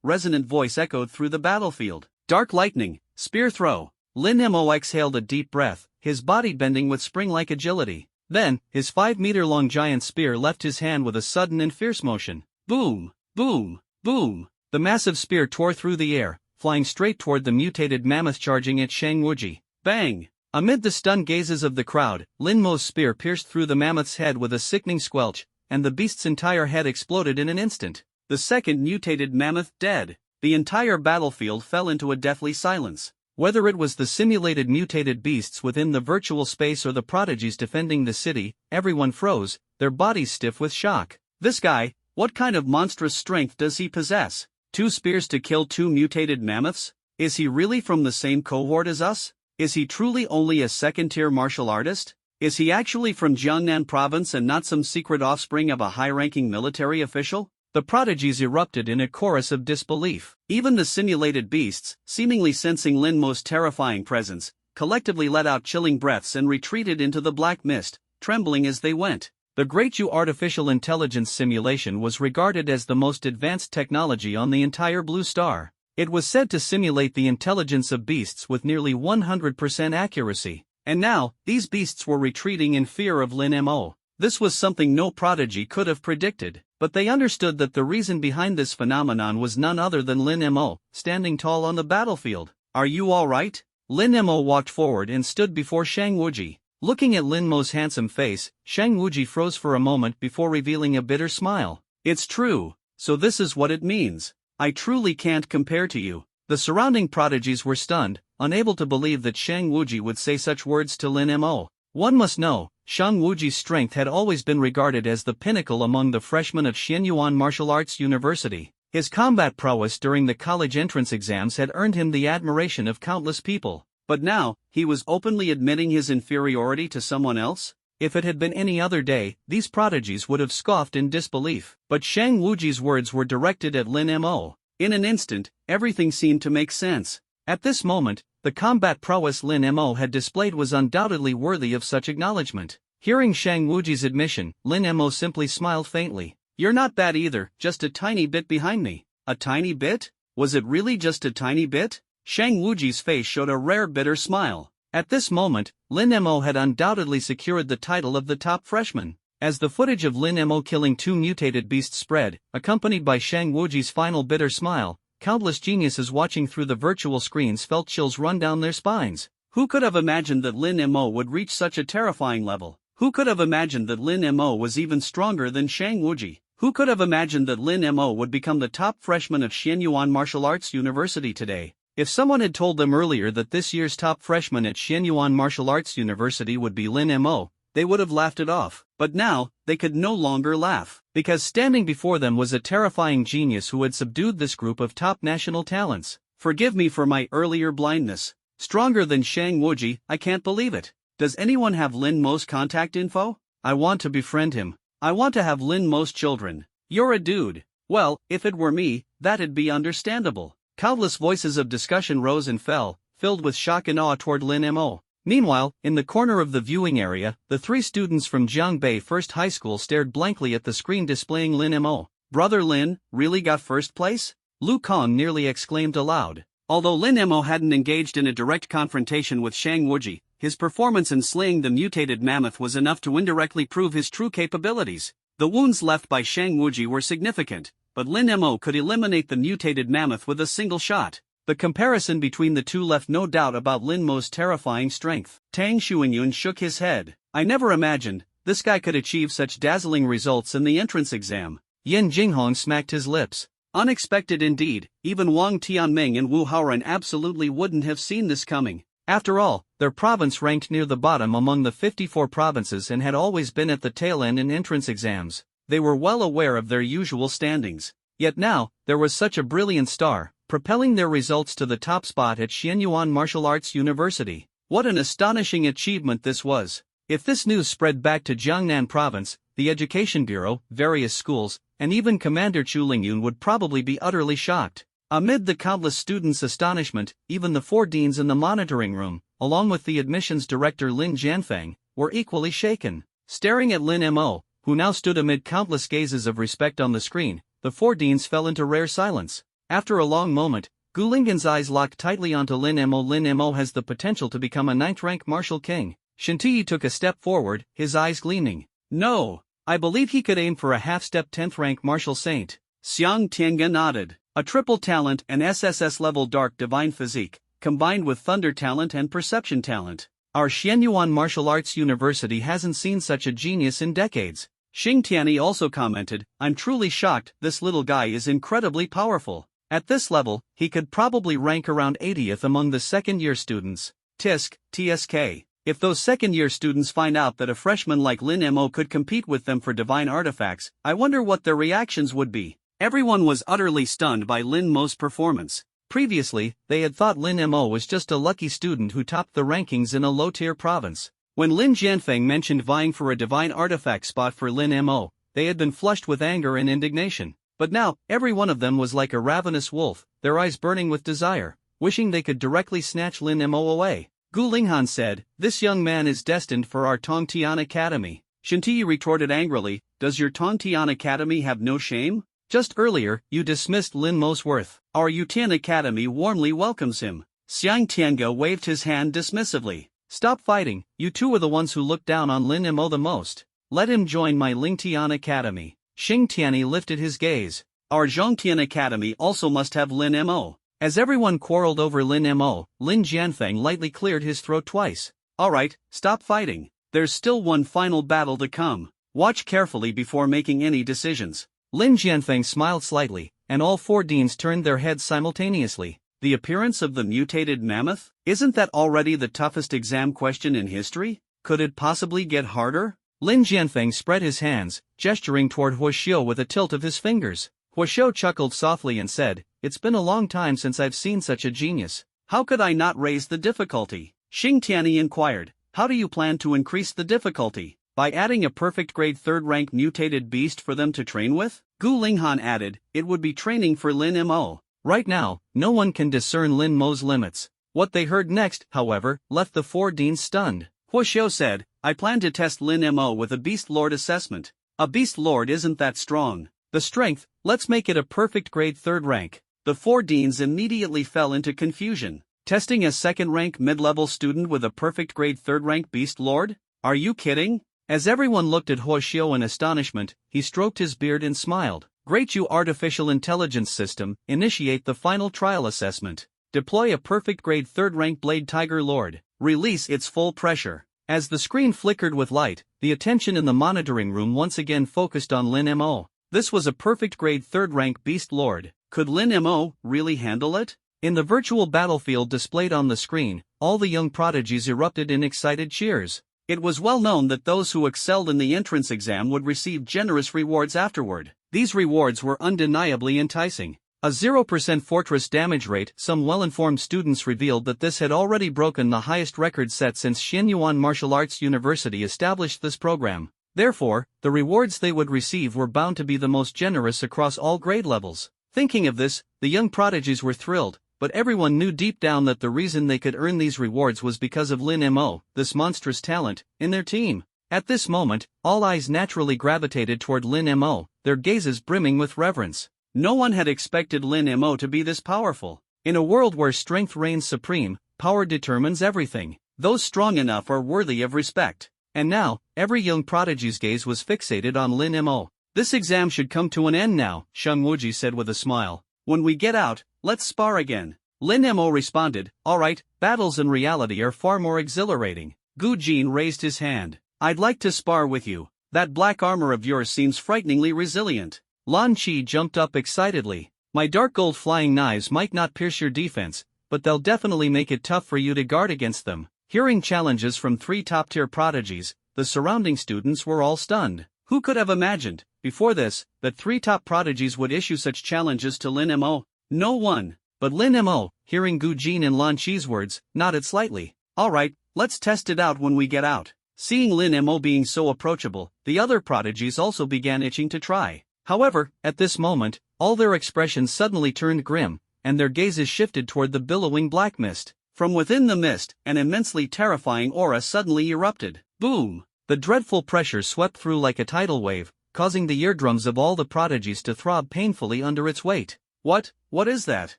resonant voice echoed through the battlefield. "Dark lightning, spear throw." Lin Mo exhaled a deep breath, his body bending with spring-like agility. Then, his 5-meter-long giant spear left his hand with a sudden and fierce motion. Boom! Boom! Boom! The massive spear tore through the air, flying straight toward the mutated mammoth charging at Shang Wuji. Bang! Amid the stunned gazes of the crowd, Lin Mo's spear pierced through the mammoth's head with a sickening squelch, and the beast's entire head exploded in an instant. The second mutated mammoth dead. The entire battlefield fell into a deathly silence. Whether it was the simulated mutated beasts within the virtual space or the prodigies defending the city, everyone froze, their bodies stiff with shock. This guy, what kind of monstrous strength does he possess? 2 spears to kill 2 mutated mammoths? Is he really from the same cohort as us? Is he truly only a second-tier martial artist? Is he actually from Jiangnan province and not some secret offspring of a high-ranking military official? The prodigies erupted in a chorus of disbelief. Even the simulated beasts, seemingly sensing Lin Mo's terrifying presence, collectively let out chilling breaths and retreated into the black mist, trembling as they went. The Great Yu artificial intelligence simulation was regarded as the most advanced technology on the entire Blue Star. It was said to simulate the intelligence of beasts with nearly 100% accuracy. And now, these beasts were retreating in fear of Lin Mo. This was something no prodigy could have predicted, but they understood that the reason behind this phenomenon was none other than Lin Mo, standing tall on the battlefield. "Are you all right?" Lin Mo walked forward and stood before Shang Wuji. Looking at Lin Mo's handsome face, Shang Wuji froze for a moment before revealing a bitter smile. "It's true, so this is what it means. I truly can't compare to you." The surrounding prodigies were stunned, unable to believe that Shang Wuji would say such words to Lin Mo. One must know, Shang Wuji's strength had always been regarded as the pinnacle among the freshmen of Xianyuan Martial Arts University. His combat prowess during the college entrance exams had earned him the admiration of countless people. But now, he was openly admitting his inferiority to someone else? If it had been any other day, these prodigies would have scoffed in disbelief. But Shang Wuji's words were directed at Lin Mo. In an instant, everything seemed to make sense. At this moment, the combat prowess Lin Mo had displayed was undoubtedly worthy of such acknowledgement. Hearing Shang Wuji's admission, Lin Mo simply smiled faintly. "You're not bad either, just a tiny bit behind me." "A tiny bit? Was it really just a tiny bit?" Shang Wuji's face showed a rare bitter smile. At this moment, Lin Mo had undoubtedly secured the title of the top freshman. As the footage of Lin Mo killing 2 mutated beasts spread, accompanied by Shang Wuji's final bitter smile, countless geniuses watching through the virtual screens felt chills run down their spines. Who could have imagined that Lin Mo would reach such a terrifying level? Who could have imagined that Lin Mo was even stronger than Shang Wuji? Who could have imagined that Lin Mo would become the top freshman at Xianyuan Martial Arts University today? If someone had told them earlier that this year's top freshman at Xianyuan Martial Arts University would be Lin Mo, they would have laughed it off. But now, they could no longer laugh, because standing before them was a terrifying genius who had subdued this group of top national talents. Forgive me for my earlier blindness. Stronger than Shang Wuji, I can't believe it. Does anyone have Lin Mo's contact info? I want to befriend him. I want to have Lin Mo's children. You're a dude. Well, if it were me, that'd be understandable. Countless voices of discussion rose and fell, filled with shock and awe toward Lin Mo. Meanwhile, in the corner of the viewing area, the three students from Jiangbei First High School stared blankly at the screen displaying Lin Mo. Brother Lin, really got first place? Lu Kong nearly exclaimed aloud. Although Lin Mo hadn't engaged in a direct confrontation with Shang Wuji, his performance in slaying the mutated mammoth was enough to indirectly prove his true capabilities. The wounds left by Shang Wuji were significant, but Lin Mo could eliminate the mutated mammoth with a single shot. The comparison between the two left no doubt about Lin Mo's terrifying strength. Tang Xuanyun shook his head. I never imagined this guy could achieve such dazzling results in the entrance exam. Yin Jinghong smacked his lips. Unexpected indeed, even Wang Tianming and Wu Haoran absolutely wouldn't have seen this coming. After all, their province ranked near the bottom among the 54 provinces and had always been at the tail end in entrance exams. They were well aware of their usual standings. Yet now, there was such a brilliant star, propelling their results to the top spot at Xianyuan Martial Arts University. What an astonishing achievement this was. If this news spread back to Jiangnan Province, the Education Bureau, various schools, and even Commander Chu Lingyun would probably be utterly shocked. Amid the countless students' astonishment, even the four deans in the monitoring room, along with the admissions director Lin Jianfeng, were equally shaken. Staring at Lin Mo, who now stood amid countless gazes of respect on the screen, the four deans fell into rare silence. After a long moment, Gu Lingyan's eyes locked tightly onto Lin Mo. Lin Mo has the potential to become a 9th-rank martial king. Shintiyi took a step forward, his eyes gleaming. No, I believe he could aim for a half-step 10th-rank martial saint. Xiang Tiange nodded. A triple talent and SSS-level dark divine physique, combined with thunder talent and perception talent. Our Xianyuan Martial Arts University hasn't seen such a genius in decades. Xing Tianyi also commented, I'm truly shocked, this little guy is incredibly powerful. At this level, he could probably rank around 80th among the second-year students. Tisk, TSK. If those second-year students find out that a freshman like Lin Mo could compete with them for divine artifacts, I wonder what their reactions would be. Everyone was utterly stunned by Lin Mo's performance. Previously, they had thought Lin Mo was just a lucky student who topped the rankings in a low-tier province. When Lin Jianfeng mentioned vying for a divine artifact spot for Lin Mo, they had been flushed with anger and indignation. But now, every one of them was like a ravenous wolf, their eyes burning with desire, wishing they could directly snatch Lin Mo away. Gu Linghan said, this young man is destined for our Tongtian Academy. Shintiyi retorted angrily, does your Tongtian Academy have no shame? Just earlier, you dismissed Lin Mo's worth. Our Yutian Academy warmly welcomes him. Xiang Tiange waved his hand dismissively. Stop fighting, you two are the ones who look down on Lin Mo the most. Let him join my Lingtian Academy. Xing Tianyi lifted his gaze. Our Zhongtian Academy also must have Lin Mo. As everyone quarreled over Lin Mo, Lin Jianfeng lightly cleared his throat twice. Alright, stop fighting. There's still one final battle to come. Watch carefully before making any decisions. Lin Jianfeng smiled slightly, and all four deans turned their heads simultaneously. The appearance of the mutated mammoth? Isn't that already the toughest exam question in history? Could it possibly get harder? Lin Jianfeng spread his hands, gesturing toward Huoxiu with a tilt of his fingers. Huoxiu chuckled softly and said, it's been a long time since I've seen such a genius. How could I not raise the difficulty? Xing Tianyi inquired. How do you plan to increase the difficulty? By adding a perfect grade 3rd rank mutated beast for them to train with? Gu Linghan added, it would be training for Lin Mo. Right now, no one can discern Lin Mo's limits. What they heard next, however, left the four deans stunned. Huoxiu said, I plan to test Lin Mo with a Beast Lord assessment. A Beast Lord isn't that strong. The strength, let's make it a perfect grade 3rd rank. The four deans immediately fell into confusion. Testing a 2nd rank mid-level student with a perfect grade 3rd rank Beast Lord? Are you kidding? As everyone looked at Huoxiu in astonishment, he stroked his beard and smiled. Great, you artificial intelligence system, initiate the final trial assessment. Deploy a perfect grade 3rd rank Blade Tiger Lord. Release its full pressure. As the screen flickered with light, the attention in the monitoring room once again focused on Lin Mo. This was a perfect grade 3rd rank Beast Lord. Could Lin Mo really handle it? In the virtual battlefield displayed on the screen, all the young prodigies erupted in excited cheers. It was well known that those who excelled in the entrance exam would receive generous rewards afterward. These rewards were undeniably enticing. A 0% fortress damage rate. Some well-informed students revealed that this had already broken the highest record set since Xianyuan Martial Arts University established this program. Therefore, the rewards they would receive were bound to be the most generous across all grade levels. Thinking of this, the young prodigies were thrilled, but everyone knew deep down that the reason they could earn these rewards was because of Lin Mo, this monstrous talent, in their team. At this moment, all eyes naturally gravitated toward Lin Mo, their gazes brimming with reverence. No one had expected Lin Mo to be this powerful. In a world where strength reigns supreme, power determines everything. Those strong enough are worthy of respect. And now, every young prodigy's gaze was fixated on Lin Mo. This exam should come to an end now, Shang Wuji said with a smile. When we get out, let's spar again. Lin Mo responded, alright, battles in reality are far more exhilarating. Gu Jin raised his hand. I'd like to spar with you. That black armor of yours seems frighteningly resilient. Lan Qi jumped up excitedly. My dark gold flying knives might not pierce your defense, but they'll definitely make it tough for you to guard against them. Hearing challenges from 3 top-tier prodigies, the surrounding students were all stunned. Who could have imagined, before this, that 3 top prodigies would issue such challenges to Lin Mo? No one. But Lin Mo, hearing Gu Jin and Lan Qi's words, nodded slightly. Alright, let's test it out when we get out. Seeing Lin Mo being so approachable, the other prodigies also began itching to try. However, at this moment, all their expressions suddenly turned grim, and their gazes shifted toward the billowing black mist. From within the mist, an immensely terrifying aura suddenly erupted. Boom! The dreadful pressure swept through like a tidal wave, causing the eardrums of all the prodigies to throb painfully under its weight. What is that?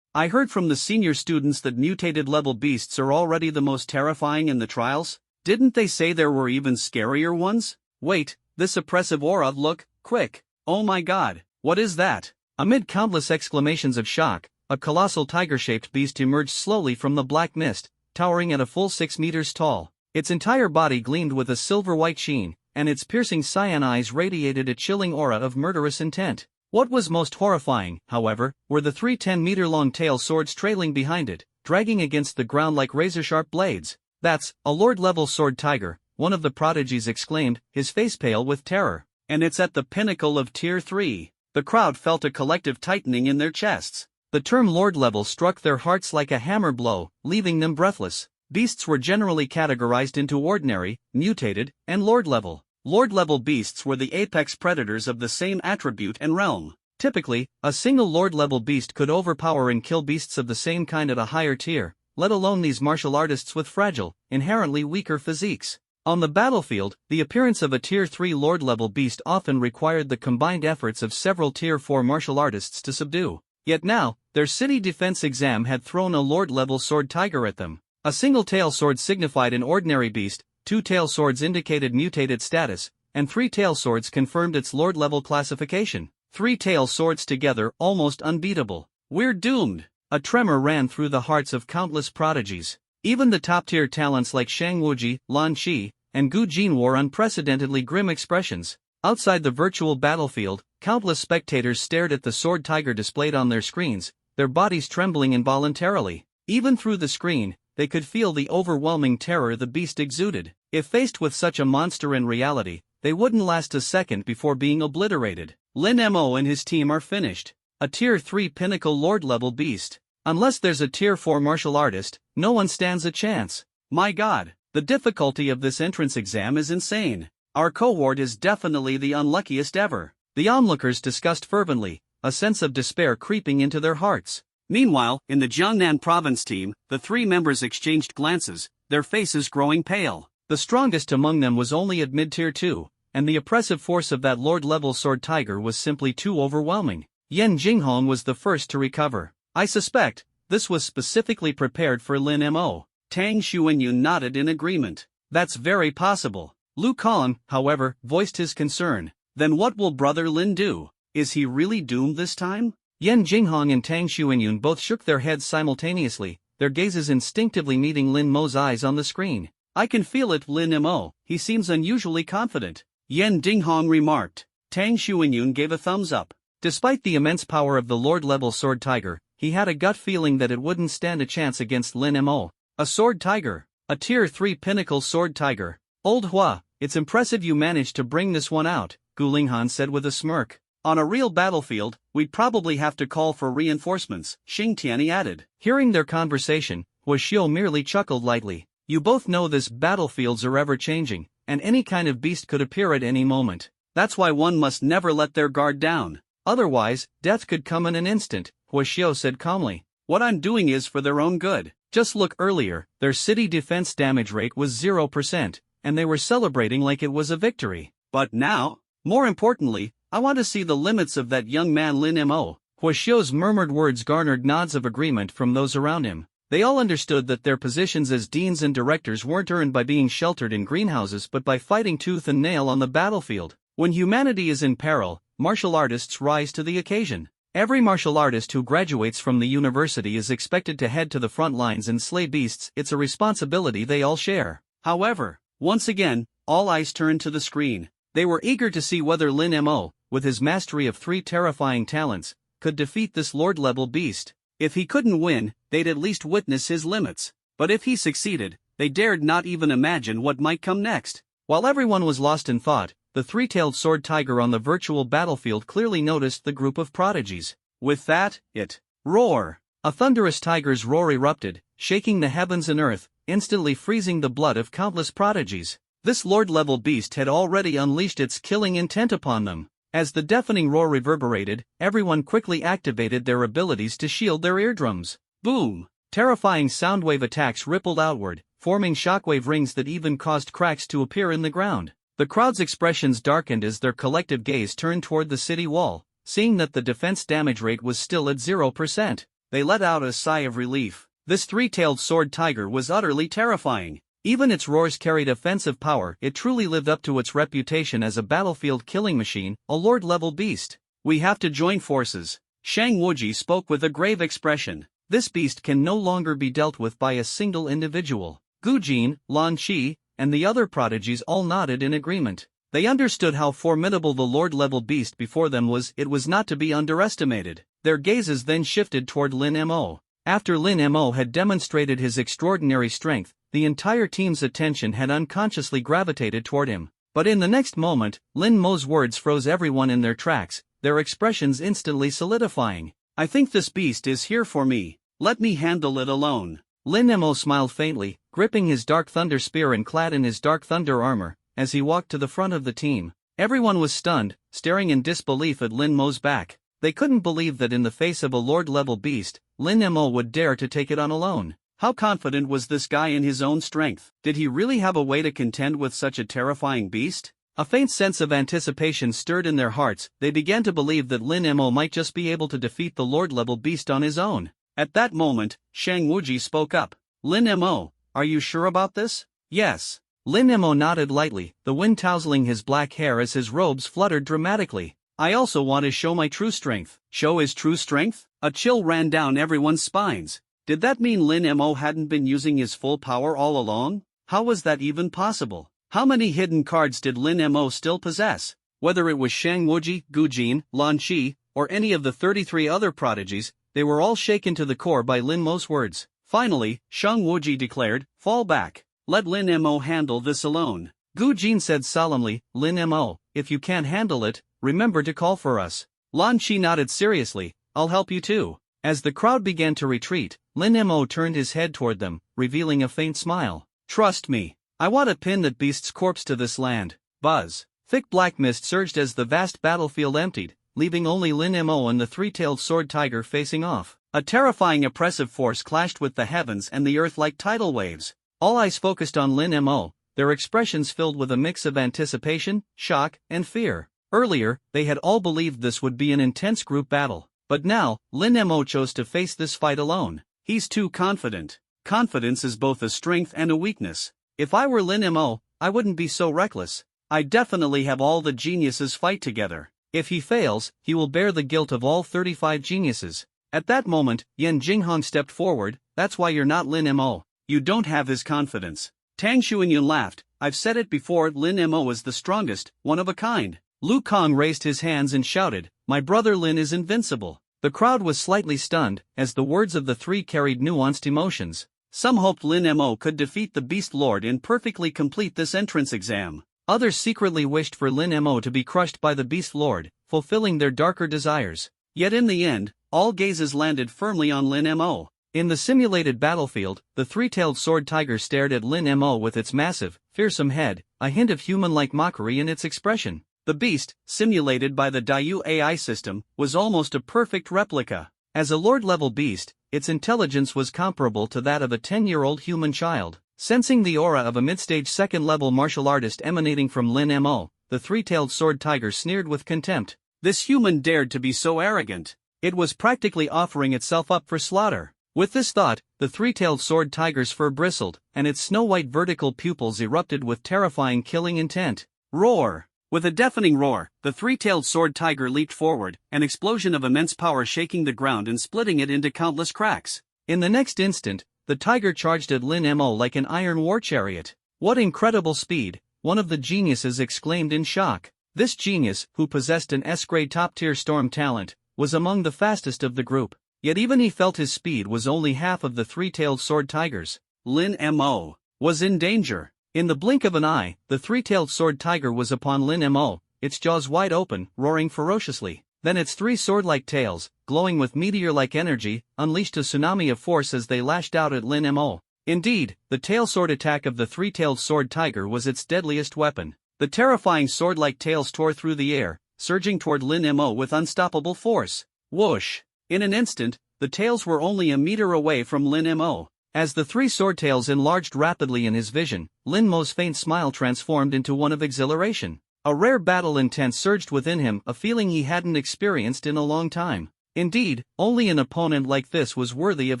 I heard from the senior students that mutated level beasts are already the most terrifying in the trials. Didn't they say there were even scarier ones? Wait, this oppressive aura, look, quick. Oh my god, what is that? Amid countless exclamations of shock, a colossal tiger-shaped beast emerged slowly from the black mist, towering at a full 6 meters tall. Its entire body gleamed with a silver-white sheen, and its piercing cyan eyes radiated a chilling aura of murderous intent. What was most horrifying, however, were the 3 10-meter-long tail swords trailing behind it, dragging against the ground like razor-sharp blades. That's a Lord-level sword tiger, one of the prodigies exclaimed, his face pale with terror. And it's at the pinnacle of Tier 3. The crowd felt a collective tightening in their chests. The term Lord level struck their hearts like a hammer blow, leaving them breathless. Beasts were generally categorized into ordinary, mutated, and Lord level. Lord level beasts were the apex predators of the same attribute and realm. Typically, a single Lord level beast could overpower and kill beasts of the same kind at a higher tier, let alone these martial artists with fragile, inherently weaker physiques. On the battlefield, the appearance of a Tier 3 Lord-level beast often required the combined efforts of several Tier 4 martial artists to subdue. Yet now, their city defense exam had thrown a Lord-level sword tiger at them. A single tail sword signified an ordinary beast, 2 tail swords indicated mutated status, and 3 tail swords confirmed its Lord-level classification. 3 tail swords together almost unbeatable. We're doomed! A tremor ran through the hearts of countless prodigies. Even the top-tier talents like Shang Wuji, Lan Qi, and Gu Jin wore unprecedentedly grim expressions. Outside the virtual battlefield, countless spectators stared at the sword tiger displayed on their screens, their bodies trembling involuntarily. Even through the screen, they could feel the overwhelming terror the beast exuded. If faced with such a monster in reality, they wouldn't last a second before being obliterated. Lin Mo and his team are finished. A Tier 3 pinnacle Lord-level beast. Unless there's a Tier 4 martial artist, no one stands a chance. My god, the difficulty of this entrance exam is insane. Our cohort is definitely the unluckiest ever. The onlookers discussed fervently, a sense of despair creeping into their hearts. Meanwhile, in the Jiangnan province team, the 3 members exchanged glances, their faces growing pale. The strongest among them was only at mid-tier 2, and the oppressive force of that Lord-level sword tiger was simply too overwhelming. Yan Jinghong was the first to recover. I suspect, this was specifically prepared for Lin Mo. Tang Xuanyun nodded in agreement. That's very possible. Lu Kong, however, voiced his concern. Then what will Brother Lin do? Is he really doomed this time? Yan Jinghong and Tang Xuanyun both shook their heads simultaneously, their gazes instinctively meeting Lin Mo's eyes on the screen. I can feel it, Lin Mo, he seems unusually confident, Yan Jinghong remarked. Tang Xuanyun gave a thumbs up. Despite the immense power of the Lord-level Sword Tiger, he had a gut feeling that it wouldn't stand a chance against Lin Mo. A Sword Tiger. A Tier 3 Pinnacle Sword Tiger. Old Hua, it's impressive you managed to bring this one out, Gu Linghan said with a smirk. On a real battlefield, we'd probably have to call for reinforcements, Xing Tianyi added. Hearing their conversation, Hua Xiu merely chuckled lightly. You both know this battlefields are ever-changing, and any kind of beast could appear at any moment. That's why one must never let their guard down. Otherwise, death could come in an instant, Hua Xiu said calmly. What I'm doing is for their own good. Just look earlier, their city defense damage rate was 0%, and they were celebrating like it was a victory. But now, more importantly, I want to see the limits of that young man Lin Mo. Hua Xiu's murmured words garnered nods of agreement from those around him. They all understood that their positions as deans and directors weren't earned by being sheltered in greenhouses but by fighting tooth and nail on the battlefield. When humanity is in peril, martial artists rise to the occasion. Every martial artist who graduates from the university is expected to head to the front lines and slay beasts. It's a responsibility they all share. However, once again, all eyes turned to the screen. They were eager to see whether Lin Mo, with his mastery of 3 terrifying talents, could defeat this Lord-level beast. If he couldn't win, they'd at least witness his limits. But if he succeeded, they dared not even imagine what might come next. While everyone was lost in thought, the 3-tailed sword tiger on the virtual battlefield clearly noticed the group of prodigies. With that, it roar. A thunderous tiger's roar erupted, shaking the heavens and earth, instantly freezing the blood of countless prodigies. This Lord-level beast had already unleashed its killing intent upon them. As the deafening roar reverberated, everyone quickly activated their abilities to shield their eardrums. Boom! Terrifying soundwave attacks rippled outward, forming shockwave rings that even caused cracks to appear in the ground. The crowd's expressions darkened as their collective gaze turned toward the city wall, seeing that the defense damage rate was still at 0%. They let out a sigh of relief. This 3-tailed sword tiger was utterly terrifying. Even its roars carried offensive power. It truly lived up to its reputation as a battlefield killing machine, a Lord-level beast. We have to join forces. Shang Wuji spoke with a grave expression. This beast can no longer be dealt with by a single individual. Gu Jin, Lan Qi, and the other prodigies all nodded in agreement. They understood how formidable the Lord-level beast before them was. It was not to be underestimated. Their gazes then shifted toward Lin Mo. After Lin Mo had demonstrated his extraordinary strength, the entire team's attention had unconsciously gravitated toward him. But in the next moment, Lin Mo's words froze everyone in their tracks, their expressions instantly solidifying. I think this beast is here for me. Let me handle it alone. Lin Mo smiled faintly, gripping his Dark Thunder spear and clad in his Dark Thunder armor, as he walked to the front of the team. Everyone was stunned, staring in disbelief at Lin Mo's back. They couldn't believe that in the face of a Lord-level beast, Lin Mo would dare to take it on alone. How confident was this guy in his own strength? Did he really have a way to contend with such a terrifying beast? A faint sense of anticipation stirred in their hearts. They began to believe that Lin Mo might just be able to defeat the Lord-level beast on his own. At that moment, Shang Wuji spoke up. Lin Mo, are you sure about this? Yes. Lin Mo nodded lightly, the wind tousling his black hair as his robes fluttered dramatically. I also want to show my true strength. Show his true strength? A chill ran down everyone's spines. Did that mean Lin Mo hadn't been using his full power all along? How was that even possible? How many hidden cards did Lin Mo still possess? Whether it was Shang Wuji, Gu Jin, Lan Qi, or any of the 33 other prodigies, they were all shaken to the core by Lin Mo's words. Finally, Shang Wuji declared, "Fall back. Let Lin Mo handle this alone." Gu Jin said solemnly, "Lin Mo, if you can't handle it, remember to call for us." Lan Qi nodded seriously, "I'll help you too." As the crowd began to retreat, Lin Mo turned his head toward them, revealing a faint smile. "Trust me. I want to pin that beast's corpse to this land." Buzz. Thick black mist surged as the vast battlefield emptied, leaving only Lin Mo and the 3-tailed sword tiger facing off. A terrifying oppressive force clashed with the heavens and the earth like tidal waves. All eyes focused on Lin Mo, their expressions filled with a mix of anticipation, shock, and fear. Earlier, they had all believed this would be an intense group battle. But now, Lin Mo chose to face this fight alone. He's too confident. Confidence is both a strength and a weakness. If I were Lin Mo, I wouldn't be so reckless. I'd definitely have all the geniuses fight together. If he fails, he will bear the guilt of all 35 geniuses. At that moment, Yan Jinghong stepped forward. That's why you're not Lin Mo. You don't have his confidence. Tang Xuanyun laughed. I've said it before, Lin Mo is the strongest, one of a kind. Lu Kang raised his hands and shouted, my brother Lin is invincible. The crowd was slightly stunned, as the words of the three carried nuanced emotions. Some hoped Lin Mo could defeat the Beast Lord and perfectly complete this entrance exam. Others secretly wished for Lin Mo to be crushed by the Beast Lord, fulfilling their darker desires. Yet in the end, all gazes landed firmly on Lin Mo. In the simulated battlefield, the three-tailed sword tiger stared at Lin Mo with its massive, fearsome head, a hint of human-like mockery in its expression. The beast, simulated by the Daiyu AI system, was almost a perfect replica. As a lord-level beast, its intelligence was comparable to that of a 10-year-old human child. Sensing the aura of a mid-stage second-level martial artist emanating from Lin Mo, the three-tailed sword tiger sneered with contempt. This human dared to be so arrogant. It was practically offering itself up for slaughter. With this thought, the three-tailed sword tiger's fur bristled, and its snow-white vertical pupils erupted with terrifying killing intent. Roar! With a deafening roar, the three-tailed sword tiger leaped forward, an explosion of immense power shaking the ground and splitting it into countless cracks. In the next instant, the tiger charged at Lin Mo like an iron war chariot. What incredible speed! One of the geniuses exclaimed in shock. This genius, who possessed an S-grade top-tier storm talent, was among the fastest of the group. Yet even he felt his speed was only half of the three-tailed sword tiger's. Lin Mo was in danger. In the blink of an eye, the three-tailed sword tiger was upon Lin Mo, its jaws wide open, roaring ferociously. Then its three sword-like tails, glowing with meteor-like energy, unleashed a tsunami of force as they lashed out at Lin Mo. Indeed, the tail sword attack of the three-tailed sword tiger was its deadliest weapon. The terrifying sword-like tails tore through the air, surging toward Lin Mo with unstoppable force. Whoosh! In an instant, the tails were only a meter away from Lin Mo. As the three sword tails enlarged rapidly in his vision, Lin Mo's faint smile transformed into one of exhilaration. A rare battle intent surged within him, a feeling he hadn't experienced in a long time. Indeed, only an opponent like this was worthy of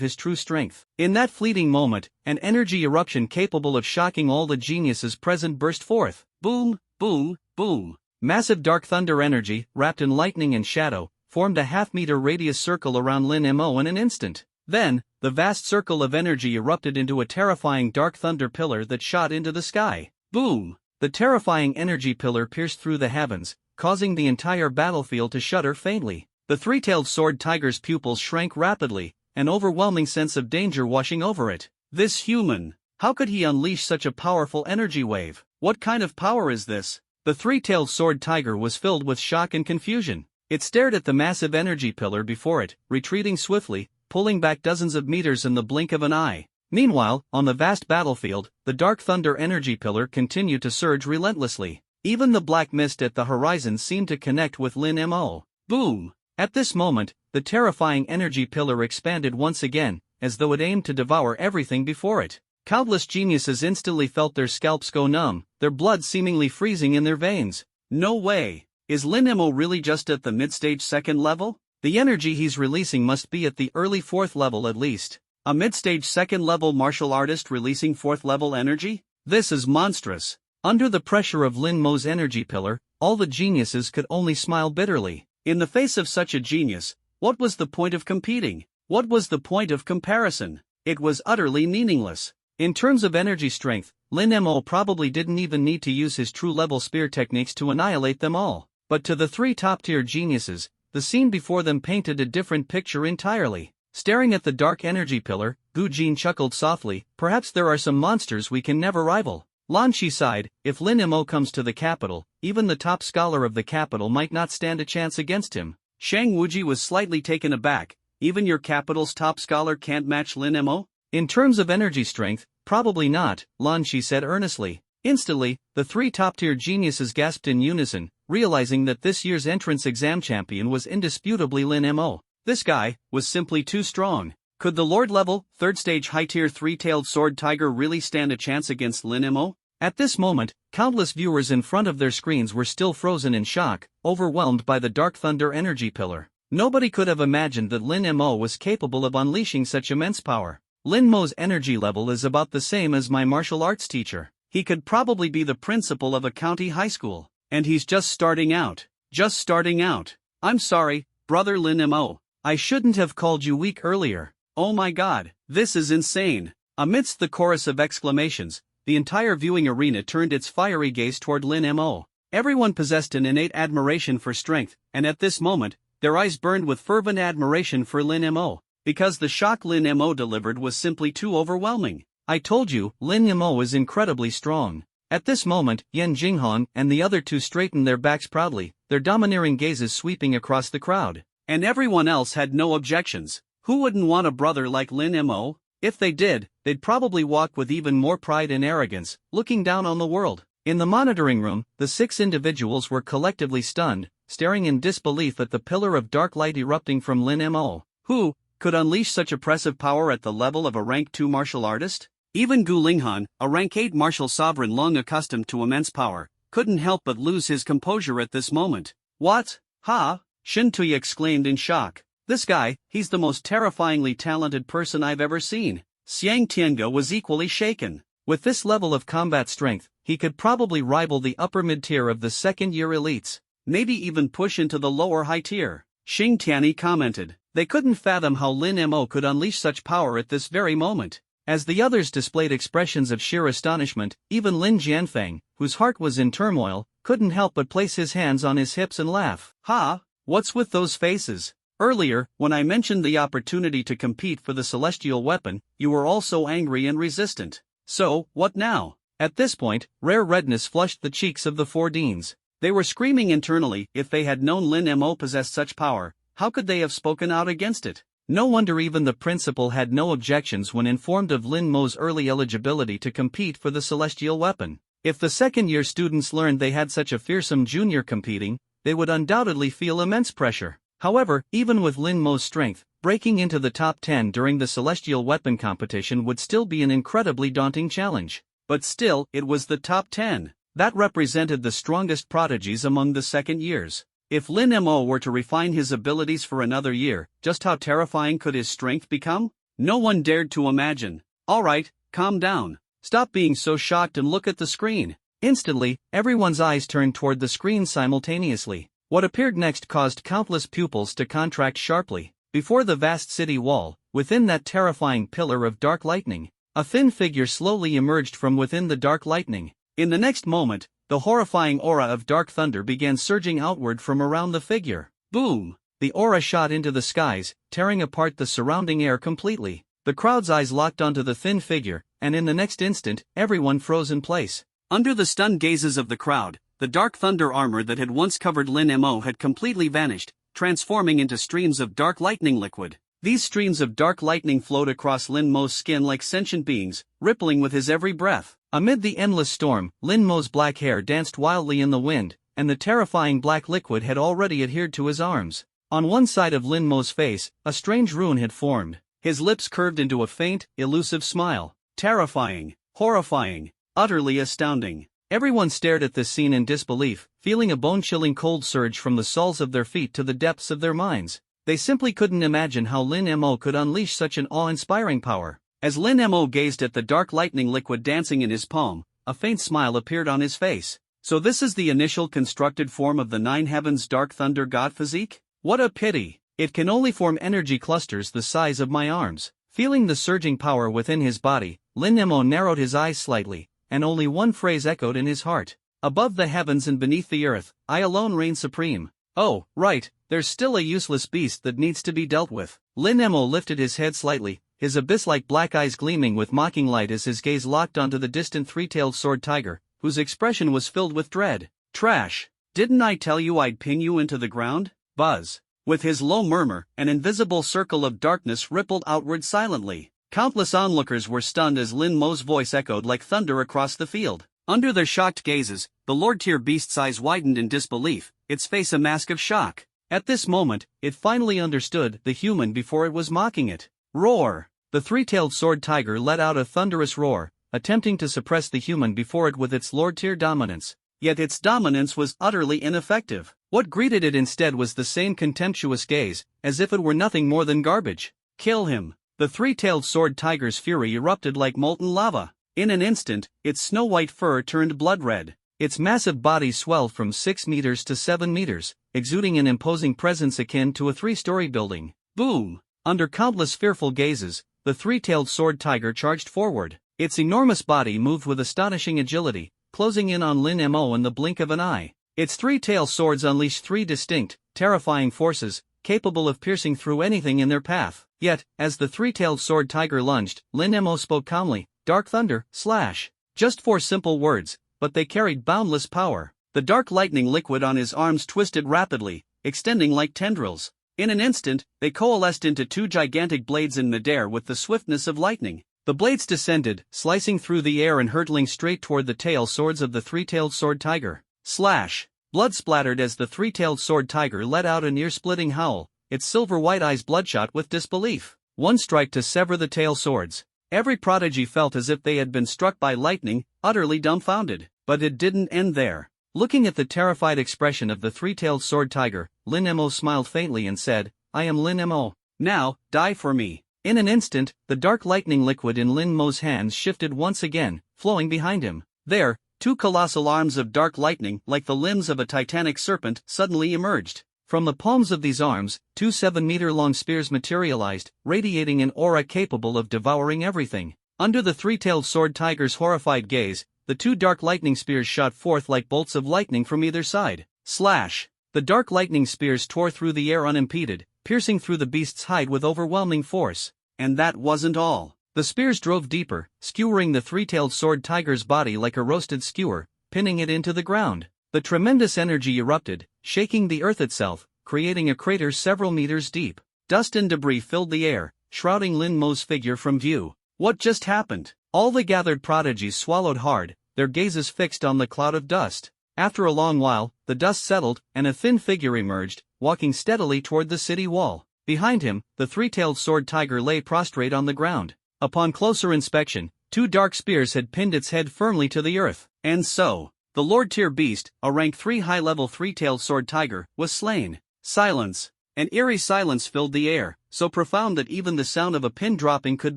his true strength. In that fleeting moment, an energy eruption capable of shocking all the geniuses present burst forth. Boom, boom, boom. Massive dark thunder energy, wrapped in lightning and shadow, formed a half-meter radius circle around Lin Mo in an instant. Then, the vast circle of energy erupted into a terrifying dark thunder pillar that shot into the sky. Boom! The terrifying energy pillar pierced through the heavens, causing the entire battlefield to shudder faintly. The three-tailed sword tiger's pupils shrank rapidly, an overwhelming sense of danger washing over it. This human! How could he unleash such a powerful energy wave? What kind of power is this? The three-tailed sword tiger was filled with shock and confusion. It stared at the massive energy pillar before it, retreating swiftly, pulling back dozens of meters in the blink of an eye. Meanwhile, on the vast battlefield, the dark thunder energy pillar continued to surge relentlessly. Even the black mist at the horizon seemed to connect with Lin Mo. Boom! At this moment, the terrifying energy pillar expanded once again, as though it aimed to devour everything before it. Countless geniuses instantly felt their scalps go numb, their blood seemingly freezing in their veins. No way! Is Lin Mo really just at the mid-stage second level? The energy he's releasing must be at the early fourth level at least. A mid-stage second-level martial artist releasing fourth-level energy? This is monstrous. Under the pressure of Lin Mo's energy pillar, all the geniuses could only smile bitterly. In the face of such a genius, what was the point of competing? What was the point of comparison? It was utterly meaningless. In terms of energy strength, Lin Mo probably didn't even need to use his true-level spear techniques to annihilate them all. But to the three top-tier geniuses, the scene before them painted a different picture entirely. Staring at the dark energy pillar, Gu Jin chuckled softly. Perhaps there are some monsters we can never rival. Lan Shi sighed. If Lin Mo comes to the capital, even the top scholar of the capital might not stand a chance against him. Shang Wuji was slightly taken aback. Even your capital's top scholar can't match Lin Mo? In terms of energy strength, probably not, Lan Shi said earnestly. Instantly, the three top-tier geniuses gasped in unison, realizing that this year's entrance exam champion was indisputably Lin Mo. This guy was simply too strong. Could the Lord-level, third-stage high-tier three-tailed sword tiger really stand a chance against Lin Mo? At this moment, countless viewers in front of their screens were still frozen in shock, overwhelmed by the dark thunder energy pillar. Nobody could have imagined that Lin Mo was capable of unleashing such immense power. Lin Mo's energy level is about the same as my martial arts teacher. He could probably be the principal of a county high school. And he's just starting out. Just starting out. I'm sorry, brother Lin Mo. I shouldn't have called you weak earlier. Oh my god, this is insane. Amidst the chorus of exclamations, the entire viewing arena turned its fiery gaze toward Lin Mo. Everyone possessed an innate admiration for strength, and at this moment, their eyes burned with fervent admiration for Lin Mo, because the shock Lin Mo delivered was simply too overwhelming. I told you, Lin Mo is incredibly strong. At this moment, Yan Jinghan and the other two straightened their backs proudly, their domineering gazes sweeping across the crowd. And everyone else had no objections. Who wouldn't want a brother like Lin Mo? If they did, they'd probably walk with even more pride and arrogance, looking down on the world. In the monitoring room, the 6 individuals were collectively stunned, staring in disbelief at the pillar of dark light erupting from Lin Mo. Who could unleash such oppressive power at the level of a rank 2 martial artist? Even Gu Linghan, a rank 8 martial sovereign long accustomed to immense power, couldn't help but lose his composure at this moment. What? Ha? Shin Tui exclaimed in shock. This guy, he's the most terrifyingly talented person I've ever seen. Xiang Tiange was equally shaken. With this level of combat strength, he could probably rival the upper mid-tier of the second-year elites, maybe even push into the lower high tier. Xing Tianyi commented. They couldn't fathom how Lin Mo could unleash such power at this very moment. As the others displayed expressions of sheer astonishment, even Lin Jianfeng, whose heart was in turmoil, couldn't help but place his hands on his hips and laugh. Ha! What's with those faces? Earlier, when I mentioned the opportunity to compete for the celestial weapon, you were all so angry and resistant. So, what now? At this point, rare redness flushed the cheeks of the 4 deans. They were screaming internally. If they had known Lin Mo possessed such power, how could they have spoken out against it? No wonder even the principal had no objections when informed of Lin Mo's early eligibility to compete for the celestial weapon. If the second-year students learned they had such a fearsome junior competing, they would undoubtedly feel immense pressure. However, even with Lin Mo's strength, breaking into the top 10 during the celestial weapon competition would still be an incredibly daunting challenge. But still, it was the top 10. That represented the strongest prodigies among the second years. If Lin Mo were to refine his abilities for another year, just how terrifying could his strength become? No one dared to imagine. Alright, calm down. Stop being so shocked and look at the screen. Instantly, everyone's eyes turned toward the screen simultaneously. What appeared next caused countless pupils to contract sharply. Before the vast city wall, within that terrifying pillar of dark lightning, a thin figure slowly emerged from within the dark lightning. In the next moment, the horrifying aura of dark thunder began surging outward from around the figure. Boom! The aura shot into the skies, tearing apart the surrounding air completely. The crowd's eyes locked onto the thin figure, and in the next instant, everyone froze in place. Under the stunned gazes of the crowd, the dark thunder armor that had once covered Lin Mo had completely vanished, transforming into streams of dark lightning liquid. These streams of dark lightning flowed across Lin Mo's skin like sentient beings, rippling with his every breath. Amid the endless storm, Lin Mo's black hair danced wildly in the wind, and the terrifying black liquid had already adhered to his arms. On one side of Lin Mo's face, a strange rune had formed. His lips curved into a faint, elusive smile. Terrifying, horrifying, utterly astounding. Everyone stared at this scene in disbelief, feeling a bone-chilling cold surge from the soles of their feet to the depths of their minds. They simply couldn't imagine how Lin Mo could unleash such an awe-inspiring power. As Lin Mo gazed at the dark lightning liquid dancing in his palm, a faint smile appeared on his face. So this is the initial constructed form of the Nine Heavens Dark Thunder God Physique? What a pity! It can only form energy clusters the size of my arms. Feeling the surging power within his body, Lin Mo narrowed his eyes slightly, and only one phrase echoed in his heart. Above the heavens and beneath the earth, I alone reign supreme. Oh, right, there's still a useless beast that needs to be dealt with. Lin Mo lifted his head slightly, his abyss-like black eyes gleaming with mocking light as his gaze locked onto the distant three-tailed sword tiger, whose expression was filled with dread. Trash! Didn't I tell you I'd pin you into the ground? Buzz! With his low murmur, an invisible circle of darkness rippled outward silently. Countless onlookers were stunned as Lin Mo's voice echoed like thunder across the field. Under their shocked gazes, the Lord-tier beast's eyes widened in disbelief, its face a mask of shock. At this moment, it finally understood the human before it was mocking it. Roar! The three-tailed sword tiger let out a thunderous roar, attempting to suppress the human before it with its Lord-tier dominance. Yet its dominance was utterly ineffective. What greeted it instead was the same contemptuous gaze, as if it were nothing more than garbage. Kill him! The three-tailed sword tiger's fury erupted like molten lava. In an instant, its snow-white fur turned blood-red. Its massive body swelled from 6 meters to 7 meters, exuding an imposing presence akin to a 3-story building. Boom! Under countless fearful gazes, the three-tailed sword tiger charged forward. Its enormous body moved with astonishing agility, closing in on Lin Mo in the blink of an eye. Its three-tailed swords unleashed 3 distinct, terrifying forces, capable of piercing through anything in their path. Yet, as the three-tailed sword tiger lunged, Lin Mo spoke calmly, "Dark thunder, slash." Just 4 simple words, but they carried boundless power. The dark lightning liquid on his arms twisted rapidly, extending like tendrils. In an instant, they coalesced into 2 gigantic blades in midair with the swiftness of lightning. The blades descended, slicing through the air and hurtling straight toward the tail swords of the three-tailed sword tiger. Slash! Blood splattered as the three-tailed sword tiger let out an ear-splitting howl, its silver-white eyes bloodshot with disbelief. One strike to sever the tail swords. Every prodigy felt as if they had been struck by lightning, utterly dumbfounded. But it didn't end there. Looking at the terrified expression of the three-tailed sword tiger, Lin Mo smiled faintly and said, "I am Lin Mo. Now, die for me." In an instant, the dark lightning liquid in Lin Mo's hands shifted once again, flowing behind him. There, 2 colossal arms of dark lightning, like the limbs of a titanic serpent, suddenly emerged. From the palms of these arms, 2 7-meter-long spears materialized, radiating an aura capable of devouring everything. Under the three-tailed sword tiger's horrified gaze, the 2 dark lightning spears shot forth like bolts of lightning from either side. Slash! The dark lightning spears tore through the air unimpeded, piercing through the beast's hide with overwhelming force. And that wasn't all. The spears drove deeper, skewering the three-tailed sword tiger's body like a roasted skewer, pinning it into the ground. The tremendous energy erupted, shaking the earth itself, creating a crater several meters deep. Dust and debris filled the air, shrouding Lin Mo's figure from view. What just happened? All the gathered prodigies swallowed hard, their gazes fixed on the cloud of dust. After a long while, the dust settled, and a thin figure emerged, walking steadily toward the city wall. Behind him, the three-tailed sword tiger lay prostrate on the ground. Upon closer inspection, 2 dark spears had pinned its head firmly to the earth. And so, the Lord-tier beast, a rank 3 high-level three-tailed sword tiger, was slain. Silence. An eerie silence filled the air, so profound that even the sound of a pin dropping could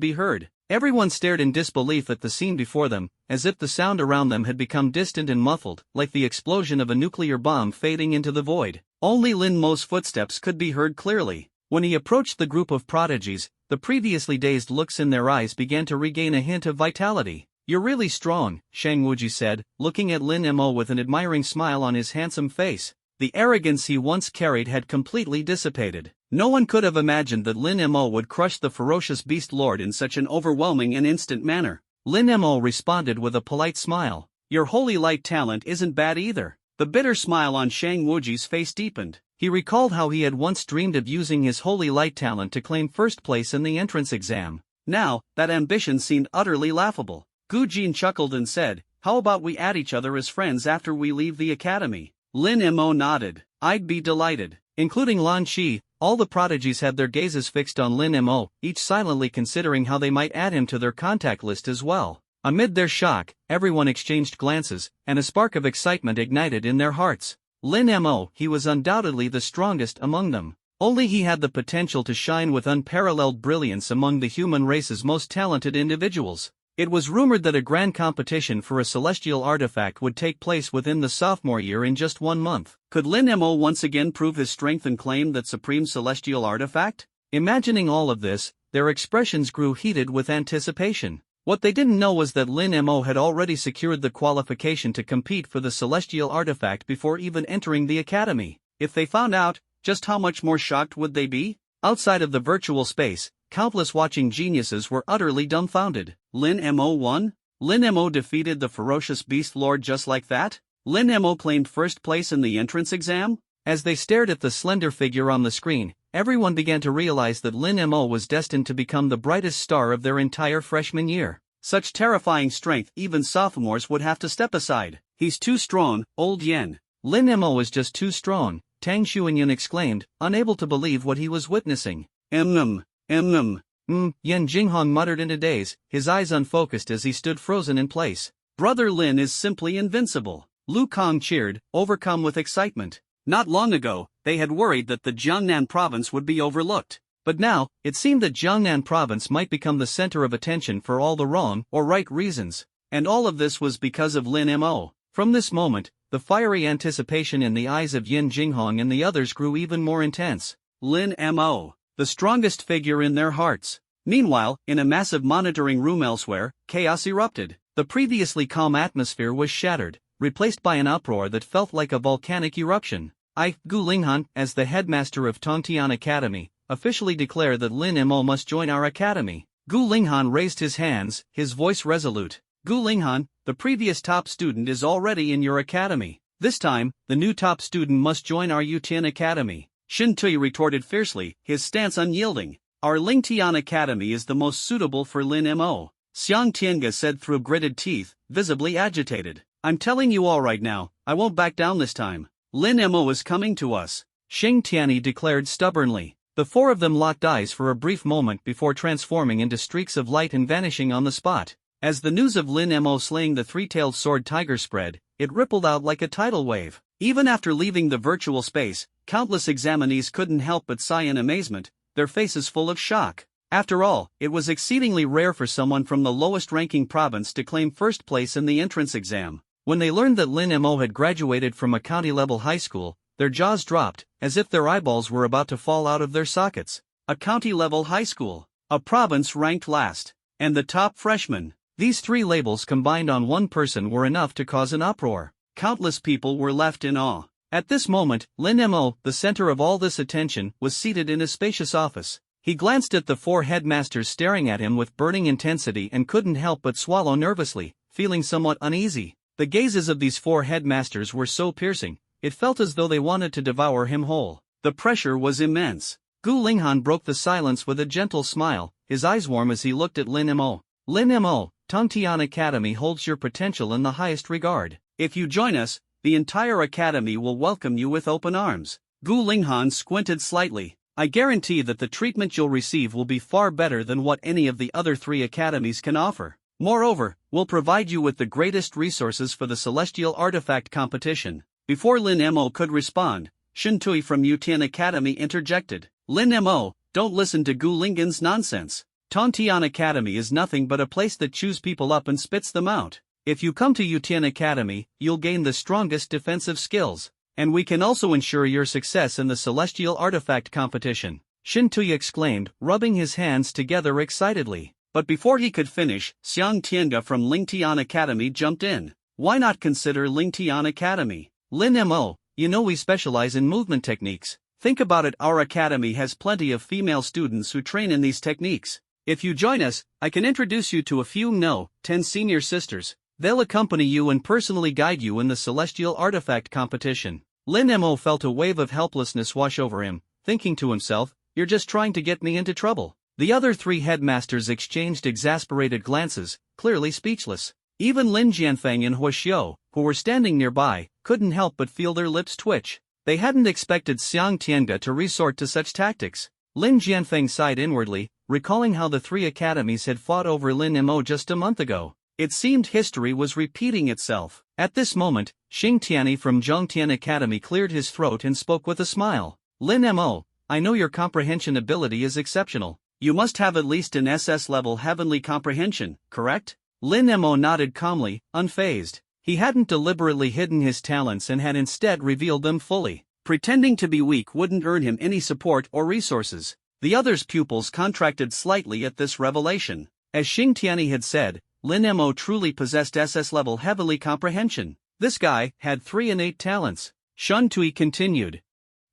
be heard. Everyone stared in disbelief at the scene before them, as if the sound around them had become distant and muffled, like the explosion of a nuclear bomb fading into the void. Only Lin Mo's footsteps could be heard clearly. When he approached the group of prodigies, the previously dazed looks in their eyes began to regain a hint of vitality. "You're really strong," Shang Wuji said, looking at Lin Mo with an admiring smile on his handsome face. The arrogance he once carried had completely dissipated. No one could have imagined that Lin Mo would crush the ferocious beast lord in such an overwhelming and instant manner. Lin Mo responded with a polite smile. "Your holy light talent isn't bad either." The bitter smile on Shang Wuji's face deepened. He recalled how he had once dreamed of using his holy light talent to claim first place in the entrance exam. Now, that ambition seemed utterly laughable. Gu Jin chuckled and said, "How about we add each other as friends after we leave the academy?" Lin Mo nodded. "I'd be delighted." Including Lan Qi, all the prodigies had their gazes fixed on Lin Mo, each silently considering how they might add him to their contact list as well. Amid their shock, everyone exchanged glances, and a spark of excitement ignited in their hearts. Lin Mo, he was undoubtedly the strongest among them. Only he had the potential to shine with unparalleled brilliance among the human race's most talented individuals. It was rumored that a grand competition for a celestial artifact would take place within the sophomore year in just 1 month. Could Lin Mo once again prove his strength and claim that supreme celestial artifact? Imagining all of this, their expressions grew heated with anticipation. What they didn't know was that Lin Mo had already secured the qualification to compete for the celestial artifact before even entering the academy. If they found out, just how much more shocked would they be? Outside of the virtual space, countless watching geniuses were utterly dumbfounded. Lin Mo won? Lin Mo defeated the ferocious beast lord just like that? Lin Mo claimed first place in the entrance exam? As they stared at the slender figure on the screen, everyone began to realize that Lin Mo was destined to become the brightest star of their entire freshman year. Such terrifying strength even sophomores would have to step aside. "He's too strong, old Yen." Lin Mo is just too strong, Tang Xuanyan exclaimed, unable to believe what he was witnessing. Yen Jinghong muttered in a daze, his eyes unfocused as he stood frozen in place. "Brother Lin is simply invincible." Lu Kang cheered, overcome with excitement. Not long ago, they had worried that the Jiangnan province would be overlooked. But now, it seemed that Jiangnan province might become the center of attention for all the wrong or right reasons. And all of this was because of Lin Mo. From this moment, the fiery anticipation in the eyes of Yin Jinghong and the others grew even more intense. Lin Mo, the strongest figure in their hearts. Meanwhile, in a massive monitoring room elsewhere, chaos erupted. The previously calm atmosphere was shattered, replaced by an uproar that felt like a volcanic eruption. Gu Linghan, as the headmaster of Tongtian Academy, officially declared that Lin Mo must join our academy. Gu Linghan raised his hands, his voice resolute. Gu Linghan, the previous top student is already in your academy. This time, the new top student must join our Yutian Academy. Shin Tui retorted fiercely, his stance unyielding. Our Lingtian Academy is the most suitable for Lin Mo. Xiang Tiange said through gritted teeth, visibly agitated. I'm telling you all right now, I won't back down this time. Lin Mo is coming to us. Xing Tianyi declared stubbornly. The four of them locked eyes for a brief moment before transforming into streaks of light and vanishing on the spot. As the news of Lin Mo slaying the three-tailed sword tiger spread, it rippled out like a tidal wave. Even after leaving the virtual space, countless examinees couldn't help but sigh in amazement, their faces full of shock. After all, it was exceedingly rare for someone from the lowest-ranking province to claim first place in the entrance exam. When they learned that Lin Mo had graduated from a county-level high school, their jaws dropped, as if their eyeballs were about to fall out of their sockets. A county-level high school, a province ranked last, and the top freshman. These three labels combined on one person were enough to cause an uproar. Countless people were left in awe. At this moment, Lin Mo, the center of all this attention, was seated in his spacious office. He glanced at the four headmasters staring at him with burning intensity and couldn't help but swallow nervously, feeling somewhat uneasy. The gazes of these four headmasters were so piercing, it felt as though they wanted to devour him whole. The pressure was immense. Gu Linghan broke the silence with a gentle smile, his eyes warm as he looked at Lin Mo. Lin Mo, Tongtian Academy holds your potential in the highest regard. If you join us, the entire academy will welcome you with open arms. Gu Linghan squinted slightly. I guarantee that the treatment you'll receive will be far better than what any of the other three academies can offer. Moreover, we'll provide you with the greatest resources for the Celestial Artifact competition. Before Lin Mo could respond, Shin Tui from Yutian Academy interjected. Lin Mo, don't listen to Gu Linghan's nonsense. Tongtian Academy is nothing but a place that chews people up and spits them out. If you come to Yutian Academy, you'll gain the strongest defensive skills. And we can also ensure your success in the Celestial Artifact competition. Shin Tui exclaimed, rubbing his hands together excitedly. But before he could finish, Xiang Tiange from Lingtian Academy jumped in. Why not consider Lingtian Academy? Lin Mo, you know we specialize in movement techniques. Think about it, our academy has plenty of female students who train in these techniques. If you join us, I can introduce you to a few 10 senior sisters. They'll accompany you and personally guide you in the Celestial Artifact competition. Lin Mo felt a wave of helplessness wash over him, thinking to himself, you're just trying to get me into trouble. The other three headmasters exchanged exasperated glances, clearly speechless. Even Lin Jianfeng and Huoxiu, who were standing nearby, couldn't help but feel their lips twitch. They hadn't expected Xiang Tiange to resort to such tactics. Lin Jianfeng sighed inwardly, recalling how the three academies had fought over Lin Mo just a month ago. It seemed history was repeating itself. At this moment, Xing Tianyi from Zhongtian Academy cleared his throat and spoke with a smile. Lin Mo, I know your comprehension ability is exceptional. You must have at least an SS-level heavenly comprehension, correct? Lin Mo nodded calmly, unfazed. He hadn't deliberately hidden his talents and had instead revealed them fully. Pretending to be weak wouldn't earn him any support or resources. The others' pupils contracted slightly at this revelation. As Xing Tianyi had said, Lin Mo truly possessed SS-level heavenly comprehension. This guy had 3 innate talents. Shin Tui continued.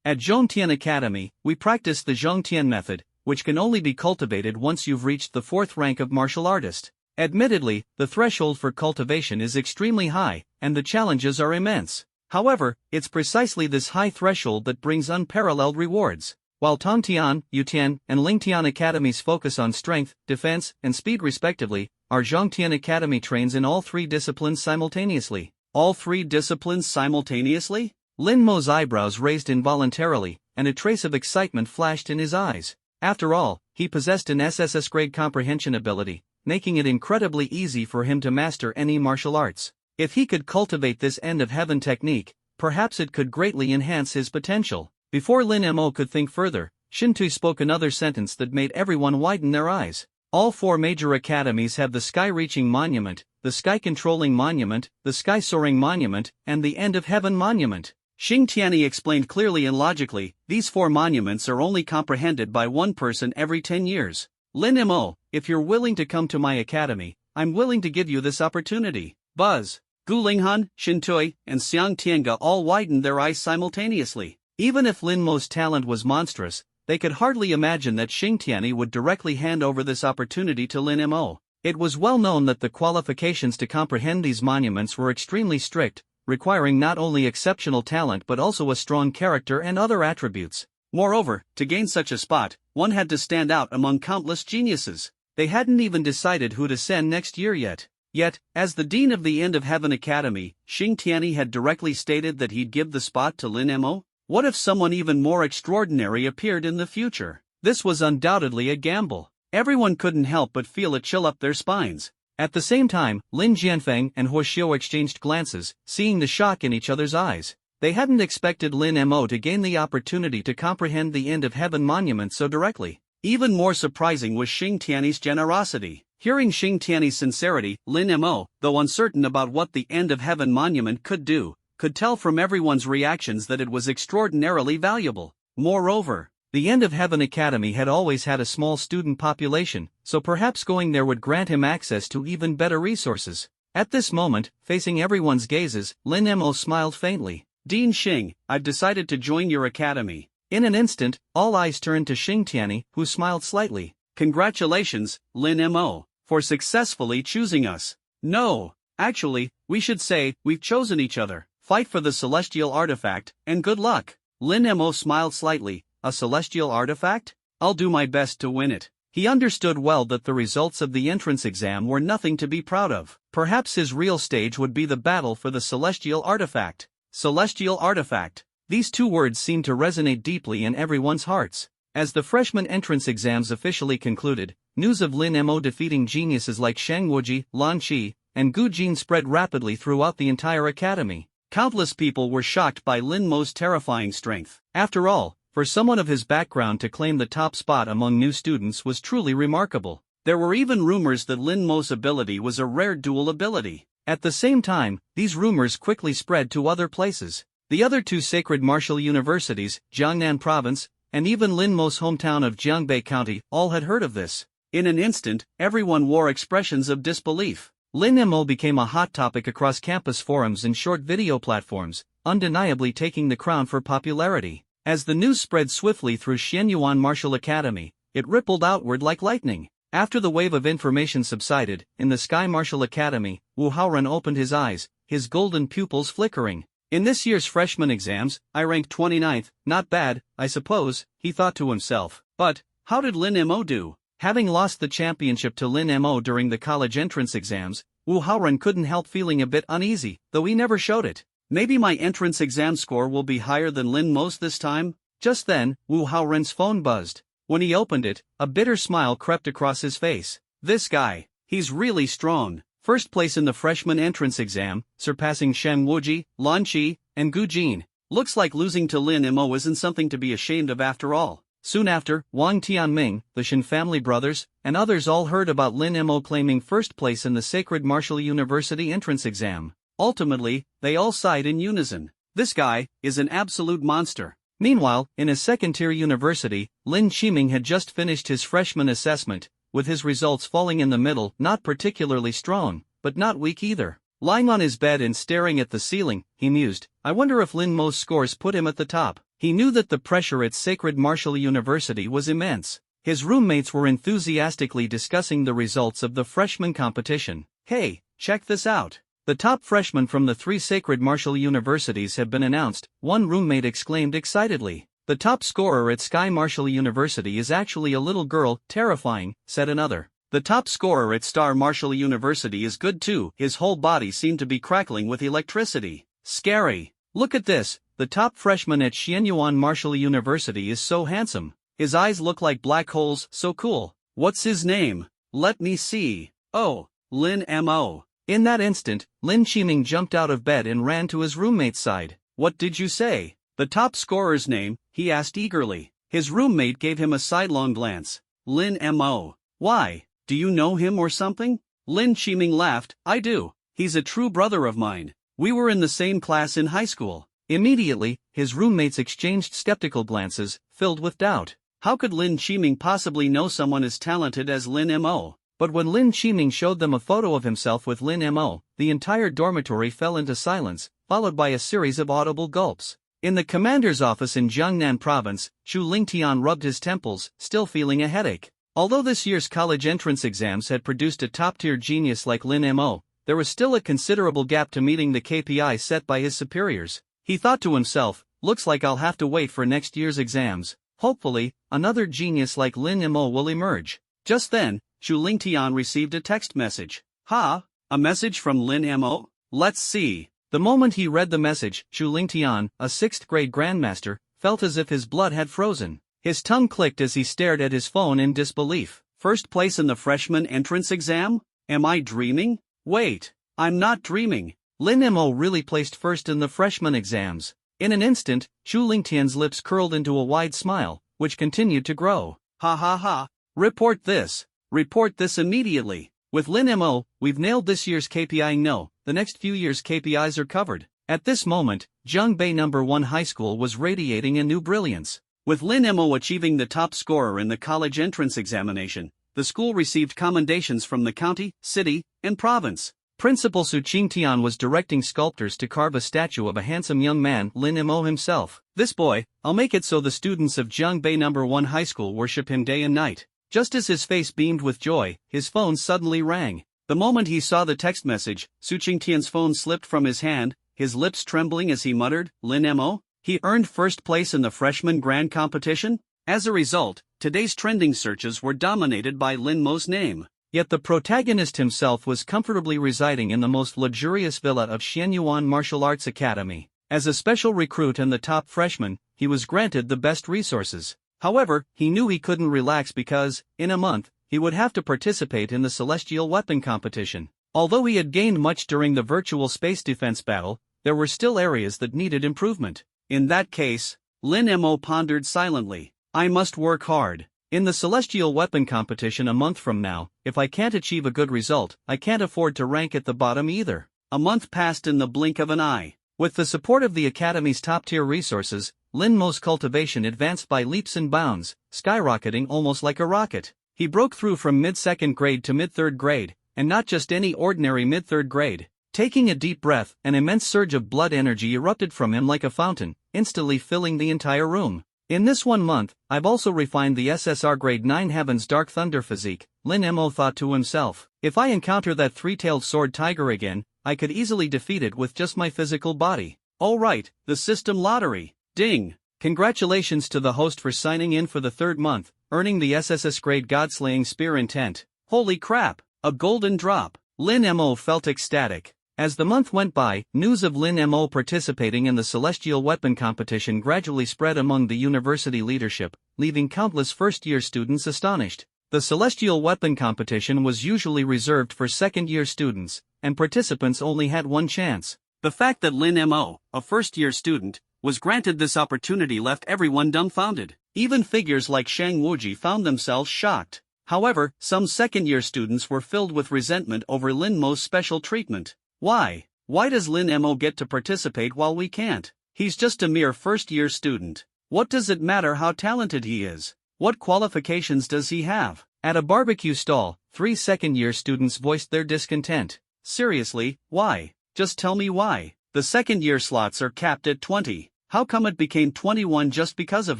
At Zhongtian Academy, we practice the Zhongtian method, which can only be cultivated once you've reached the 4th rank of martial artist. Admittedly, the threshold for cultivation is extremely high, and the challenges are immense. However, it's precisely this high threshold that brings unparalleled rewards. While Tongtian, Yutian, and Lingtian Academies focus on strength, defense, and speed respectively, our Zhongtian Academy trains in all 3 disciplines simultaneously. All 3 disciplines simultaneously? Lin Mo's eyebrows raised involuntarily, and a trace of excitement flashed in his eyes. After all, he possessed an SSS grade comprehension ability, making it incredibly easy for him to master any martial arts. If he could cultivate this end of heaven technique, perhaps it could greatly enhance his potential. Before Lin Mo could think further, Shin Tui spoke another sentence that made everyone widen their eyes. All 4 major academies have the Sky-Reaching Monument, the Sky-Controlling Monument, the Sky-Soaring Monument, and the End of Heaven Monument. Xing Tianyi explained clearly and logically, these 4 monuments are only comprehended by one person every 10 years. Lin Mo, if you're willing to come to my academy, I'm willing to give you this opportunity. Buzz, Gu Linghan, Shin Tui, and Xiang Tiange all widened their eyes simultaneously. Even if Lin Mo's talent was monstrous, they could hardly imagine that Xing Tianyi would directly hand over this opportunity to Lin Mo. It was well known that the qualifications to comprehend these monuments were extremely strict, requiring not only exceptional talent but also a strong character and other attributes. Moreover, to gain such a spot, one had to stand out among countless geniuses. They hadn't even decided who to send next year yet. Yet, as the dean of the End of Heaven Academy, Xing Tianyi had directly stated that he'd give the spot to Lin Mo. What if someone even more extraordinary appeared in the future? This was undoubtedly a gamble. Everyone couldn't help but feel a chill up their spines. At the same time, Lin Jianfeng and Huo Xiu exchanged glances, seeing the shock in each other's eyes. They hadn't expected Lin Mo to gain the opportunity to comprehend the End of Heaven Monument so directly. Even more surprising was Xing Tianyi's generosity. Hearing Xing Tianyi's sincerity, Lin Mo, though uncertain about what the End of Heaven Monument could do, could tell from everyone's reactions that it was extraordinarily valuable. Moreover, the End of Heaven Academy had always had a small student population, so perhaps going there would grant him access to even better resources. At this moment, facing everyone's gazes, Lin Mo smiled faintly. Dean Xing, I've decided to join your academy. In an instant, all eyes turned to Xing Tianyi, who smiled slightly. Congratulations, Lin Mo, for successfully choosing us. No, actually, we should say, we've chosen each other. Fight for the celestial artifact, and good luck. Lin Mo smiled slightly. A celestial artifact? I'll do my best to win it. He understood well that the results of the entrance exam were nothing to be proud of. Perhaps his real stage would be the battle for the celestial artifact. Celestial artifact. These 2 words seemed to resonate deeply in everyone's hearts. As the freshman entrance exams officially concluded, news of Lin Mo defeating geniuses like Shang Wuji, Lan Qi, and Gu Jin spread rapidly throughout the entire academy. Countless people were shocked by Lin Mo's terrifying strength. After all, for someone of his background to claim the top spot among new students was truly remarkable. There were even rumors that Lin Mo's ability was a rare dual ability. At the same time, these rumors quickly spread to other places. The other 2 sacred martial universities, Jiangnan Province, and even Lin Mo's hometown of Jiangbei County, all had heard of this. In an instant, everyone wore expressions of disbelief. Lin Mo became a hot topic across campus forums and short video platforms, undeniably taking the crown for popularity. As the news spread swiftly through Xianyuan Martial Academy, it rippled outward like lightning. After the wave of information subsided, in the Sky Martial Academy, Wu Haoren opened his eyes, his golden pupils flickering. In this year's freshman exams, I ranked 29th, not bad, I suppose, he thought to himself. But, how did Lin Mo do? Having lost the championship to Lin Mo during the college entrance exams, Wu Haoren couldn't help feeling a bit uneasy, though he never showed it. Maybe my entrance exam score will be higher than Lin Mo's this time? Just then, Wu Haoren's phone buzzed. When he opened it, a bitter smile crept across his face. This guy, he's really strong. First place in the freshman entrance exam, surpassing Shang Wuji, Lan Qi, and Gu Jin. Looks like losing to Lin Mo isn't something to be ashamed of after all. Soon after, Wang Tianming, the Shen family brothers, and others all heard about Lin Mo claiming first place in the Sacred Martial University entrance exam. Ultimately, they all sighed in unison. This guy is an absolute monster. Meanwhile, in a second-tier university, Lin Qiming had just finished his freshman assessment, with his results falling in the middle, not particularly strong, but not weak either. Lying on his bed and staring at the ceiling, he mused, I wonder if Lin Mo's scores put him at the top. He knew that the pressure at Sacred Martial University was immense. His roommates were enthusiastically discussing the results of the freshman competition. Hey, check this out. The top freshmen from the 3 sacred martial universities have been announced, one roommate exclaimed excitedly. The top scorer at Sky Martial University is actually a little girl, terrifying, said another. The top scorer at Star Martial University is good too, his whole body seemed to be crackling with electricity. Scary. Look at this, the top freshman at Xianyuan Martial University is so handsome. His eyes look like black holes, so cool. What's his name? Let me see. Oh, Lin Mo. In that instant, Lin Qiming jumped out of bed and ran to his roommate's side. What did you say? The top scorer's name, he asked eagerly. His roommate gave him a sidelong glance. Lin Mo. Why, Do you know him or something? Lin Chiming laughed. I do. He's a true brother of mine. We were in the same class in high school. Immediately, his roommates exchanged skeptical glances, filled with doubt. How could Lin Chiming possibly know someone as talented as Lin Mo? But when Lin Chiming showed them a photo of himself with Lin Mo, the entire dormitory fell into silence, followed by a series of audible gulps. In the commander's office in Jiangnan province, Chu Lingtian rubbed his temples, still feeling a headache. Although this year's college entrance exams had produced a top-tier genius like Lin Mo, there was still a considerable gap to meeting the KPI set by his superiors. He thought to himself, looks like I'll have to wait for next year's exams. Hopefully, another genius like Lin Mo will emerge. Just then, Chu Lingtian received a text message. Ha! A message from Lin Mo? Let's see. The moment he read the message, Chu Lingtian, a 6th grade grandmaster, felt as if his blood had frozen. His tongue clicked as he stared at his phone in disbelief. First place in the freshman entrance exam? Am I dreaming? Wait, I'm not dreaming. Lin Mo really placed first in the freshman exams. In an instant, Chu Lingtian's lips curled into a wide smile, which continued to grow. Ha ha ha. Report this. Report this immediately. With Lin Mo, we've nailed this year's KPI. No, the next few years' KPIs are covered. At this moment, Zhongbei No. 1 High School was radiating a new brilliance. With Lin Mo achieving the top scorer in the college entrance examination, the school received commendations from the county, city, and province. Principal Su Qingtian was directing sculptors to carve a statue of a handsome young man, Lin Mo himself. This boy, I'll make it so the students of Zhongbei No. 1 High School worship him day and night. Just as his face beamed with joy, his phone suddenly rang. The moment he saw the text message, Su Qingtian's phone slipped from his hand, his lips trembling as he muttered, Lin Mo? He earned first place in the freshman grand competition? As a result, today's trending searches were dominated by Lin Mo's name. Yet the protagonist himself was comfortably residing in the most luxurious villa of Xianyuan Martial Arts Academy. As a special recruit and the top freshman, he was granted the best resources. However, he knew he couldn't relax because, in a month, he would have to participate in the celestial weapon competition. Although he had gained much during the virtual space defense battle, there were still areas that needed improvement. In that case, Lin Mo pondered silently. I must work hard. In the celestial weapon competition a month from now, if I can't achieve a good result, I can't afford to rank at the bottom either. A month passed in the blink of an eye. With the support of the Academy's top-tier resources, Lin Mo's cultivation advanced by leaps and bounds, skyrocketing almost like a rocket. He broke through from mid-second grade to mid-third grade, and not just any ordinary mid-third grade. Taking a deep breath, an immense surge of blood energy erupted from him like a fountain, instantly filling the entire room. In this 1 month, I've also refined the SSR Grade 9 Heaven's Dark Thunder physique, Lin Mo thought to himself. If I encounter that three-tailed sword tiger again, I could easily defeat it with just my physical body. All right, the system lottery. Ding! Congratulations to the host for signing in for the 3rd month, earning the SSS Grade God-slaying Spear Intent. Holy crap, a golden drop. Lin Mo felt ecstatic. As the month went by, news of Lin Mo participating in the celestial weapon competition gradually spread among the university leadership, leaving countless first-year students astonished. The celestial weapon competition was usually reserved for second-year students, and participants only had one chance. The fact that Lin Mo, a first-year student, was granted this opportunity left everyone dumbfounded. Even figures like Shang Wuji found themselves shocked. However, some second-year students were filled with resentment over Lin Mo's special treatment. Why? Why does Lin Mo get to participate while we can't? He's just a mere first-year student. What does it matter how talented he is? What qualifications does he have? At a barbecue stall, 3 second-year students voiced their discontent. Seriously, why? Just tell me why. The second-year slots are capped at 20. How come it became 21 just because of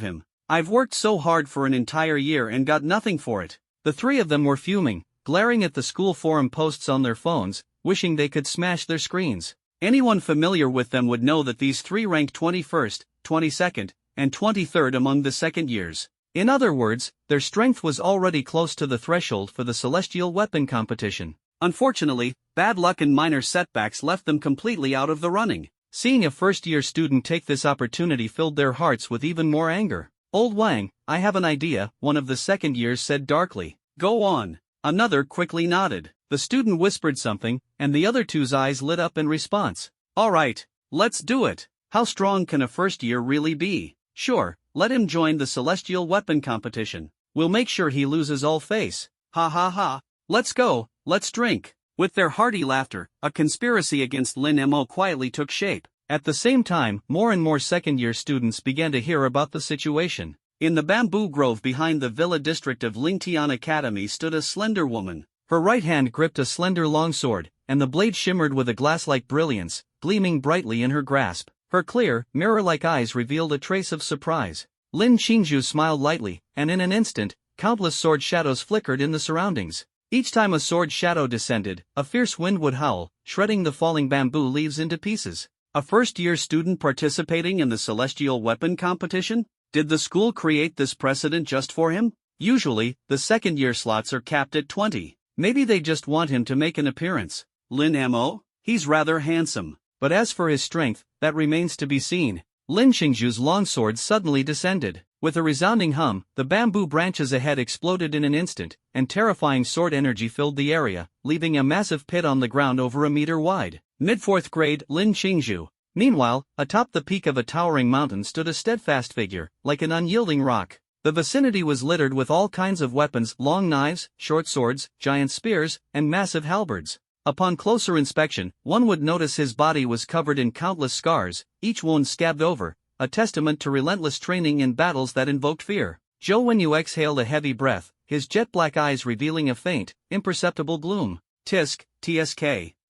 him? I've worked so hard for an entire year and got nothing for it. The 3 of them were fuming, glaring at the school forum posts on their phones, wishing they could smash their screens. Anyone familiar with them would know that these 3 ranked 21st, 22nd, and 23rd among the second years. In other words, their strength was already close to the threshold for the celestial weapon competition. Unfortunately, bad luck and minor setbacks left them completely out of the running. Seeing a first-year student take this opportunity filled their hearts with even more anger. Old Wang, I have an idea, one of the second years said darkly. Go on. Another quickly nodded. The student whispered something, and the other 2's eyes lit up in response. All right, let's do it. How strong can a first year really be? Sure, let him join the celestial weapon competition. We'll make sure he loses all face. Ha ha ha. Let's go, let's drink. With their hearty laughter, a conspiracy against Lin Mo quietly took shape. At the same time, more and more second-year students began to hear about the situation. In the bamboo grove behind the villa district of Lingtian Academy stood a slender woman. Her right hand gripped a slender longsword, and the blade shimmered with a glass-like brilliance, gleaming brightly in her grasp. Her clear, mirror-like eyes revealed a trace of surprise. Lin Qingzhu smiled lightly, and in an instant, countless sword shadows flickered in the surroundings. Each time a sword shadow descended, a fierce wind would howl, shredding the falling bamboo leaves into pieces. A first-year student participating in the celestial weapon competition? Did the school create this precedent just for him? Usually, the second-year slots are capped at 20. Maybe they just want him to make an appearance. Lin Mo? He's rather handsome. But as for his strength, that remains to be seen. Lin Qingzhu's longsword suddenly descended. With a resounding hum, the bamboo branches ahead exploded in an instant, and terrifying sword energy filled the area, leaving a massive pit on the ground over a meter wide. Mid-4th grade Lin Qingzhu. Meanwhile, atop the peak of a towering mountain stood a steadfast figure, like an unyielding rock. The vicinity was littered with all kinds of weapons: long knives, short swords, giant spears, and massive halberds. Upon closer inspection, one would notice his body was covered in countless scars, each wound scabbed over, a testament to relentless training in battles that invoked fear. Zhou Wenyu exhaled a heavy breath, his jet-black eyes revealing a faint, imperceptible gloom. TSK.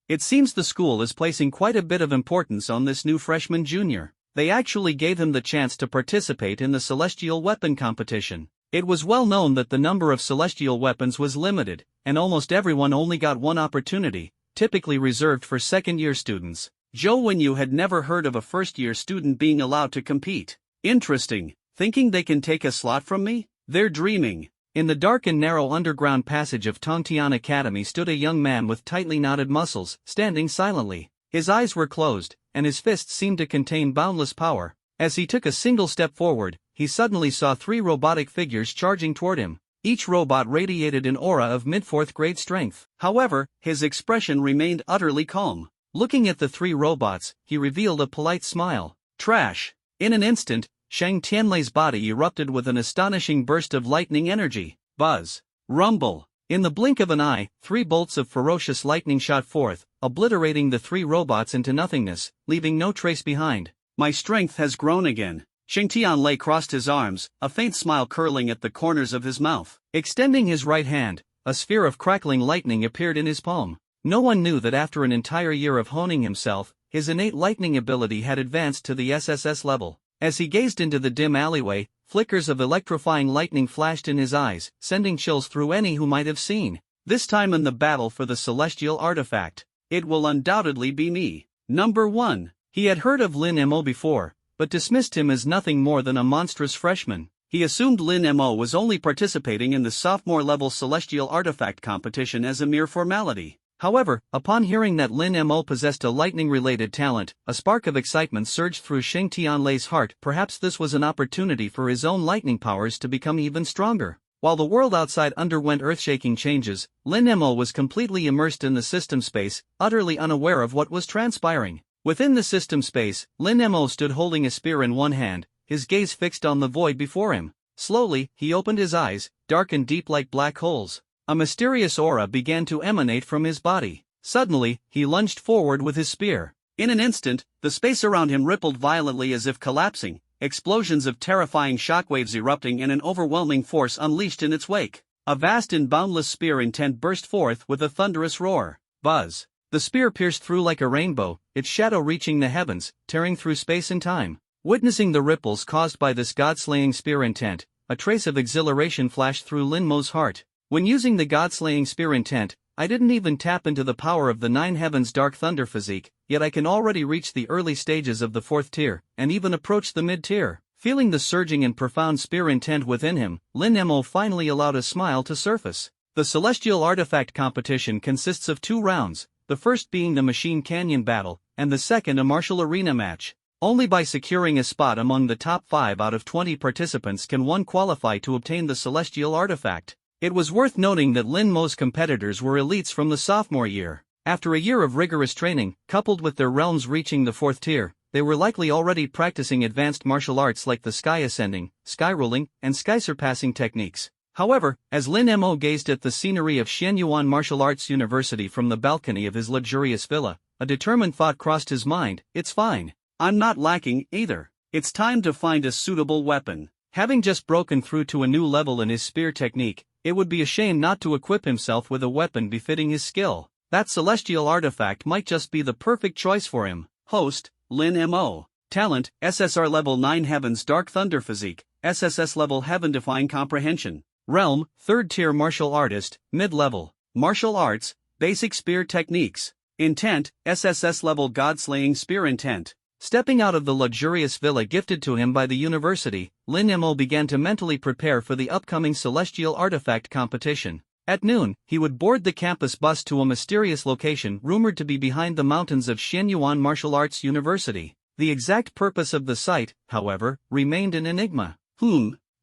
It seems the school is placing quite a bit of importance on this new freshman junior. They actually gave him the chance to participate in the celestial weapon competition. It was well known that the number of celestial weapons was limited, and almost everyone only got one opportunity, typically reserved for second-year students. Zhou Wenyu had never heard of a first-year student being allowed to compete. Interesting, thinking they can take a slot from me? They're dreaming. In the dark and narrow underground passage of Tongtian Academy stood a young man with tightly knotted muscles, standing silently. His eyes were closed, and his fists seemed to contain boundless power. As he took a single step forward, he suddenly saw 3 robotic figures charging toward him. Each robot radiated an aura of mid-4th grade strength. However, his expression remained utterly calm. Looking at the 3 robots, he revealed a polite smile. Trash. In an instant, Shang Tianlei's body erupted with an astonishing burst of lightning energy. Buzz. Rumble. In the blink of an eye, 3 bolts of ferocious lightning shot forth, obliterating the 3 robots into nothingness, leaving no trace behind. My strength has grown again. Shang Tianlei crossed his arms, a faint smile curling at the corners of his mouth. Extending his right hand, a sphere of crackling lightning appeared in his palm. No one knew that after an entire year of honing himself, his innate lightning ability had advanced to the SSS level. As he gazed into the dim alleyway, flickers of electrifying lightning flashed in his eyes, sending chills through any who might have seen. This time in the battle for the celestial artifact, it will undoubtedly be me. Number 1. He had heard of Lin Mo before, but dismissed him as nothing more than a monstrous freshman. He assumed Lin Mo was only participating in the sophomore-level celestial artifact competition as a mere formality. However, upon hearing that Lin Mo possessed a lightning-related talent, a spark of excitement surged through Shang Tianlei's heart. Perhaps this was an opportunity for his own lightning powers to become even stronger. While the world outside underwent earth-shaking changes, Lin Mo was completely immersed in the system space, utterly unaware of what was transpiring. Within the system space, Lin Mo stood holding a spear in one hand, his gaze fixed on the void before him. Slowly, he opened his eyes, dark and deep like black holes. A mysterious aura began to emanate from his body. Suddenly, he lunged forward with his spear. In an instant, the space around him rippled violently as if collapsing, explosions of terrifying shockwaves erupting and an overwhelming force unleashed in its wake. A vast and boundless spear intent burst forth with a thunderous roar. Buzz. The spear pierced through like a rainbow, its shadow reaching the heavens, tearing through space and time. Witnessing the ripples caused by this god-slaying spear intent, a trace of exhilaration flashed through Lin Mo's heart. When using the god-slaying spear intent, I didn't even tap into the power of the 9 heavens dark thunder physique, yet I can already reach the early stages of the 4th tier, and even approach the mid-tier. Feeling the surging and profound spear intent within him, Lin Mo finally allowed a smile to surface. The Celestial Artifact competition consists of 2 rounds, the first being the Machine Canyon battle, and the second a martial arena match. Only by securing a spot among the top 5 out of 20 participants can one qualify to obtain the Celestial Artifact. It was worth noting that Lin Mo's competitors were elites from the sophomore year. After a year of rigorous training, coupled with their realms reaching the 4th tier, they were likely already practicing advanced martial arts like the sky ascending, sky rolling, and sky surpassing techniques. However, as Lin Mo gazed at the scenery of Shenyuan Martial Arts University from the balcony of his luxurious villa, a determined thought crossed his mind: it's fine. I'm not lacking either. It's time to find a suitable weapon. Having just broken through to a new level in his spear technique, it would be a shame not to equip himself with a weapon befitting his skill. That celestial artifact might just be the perfect choice for him. Host, Lin Mo. Talent, SSR Level 9 Heaven's Dark Thunder Physique, SSS-level Heaven-Defying Comprehension. Realm, 3rd tier martial artist, mid-level. Martial arts, basic spear techniques. Intent, SSS-level God-slaying spear intent. Stepping out of the luxurious villa gifted to him by the university, Lin Mo began to mentally prepare for the upcoming celestial artifact competition. At noon, he would board the campus bus to a mysterious location rumored to be behind the mountains of Shenyuan Martial Arts University. The exact purpose of the site, however, remained an enigma.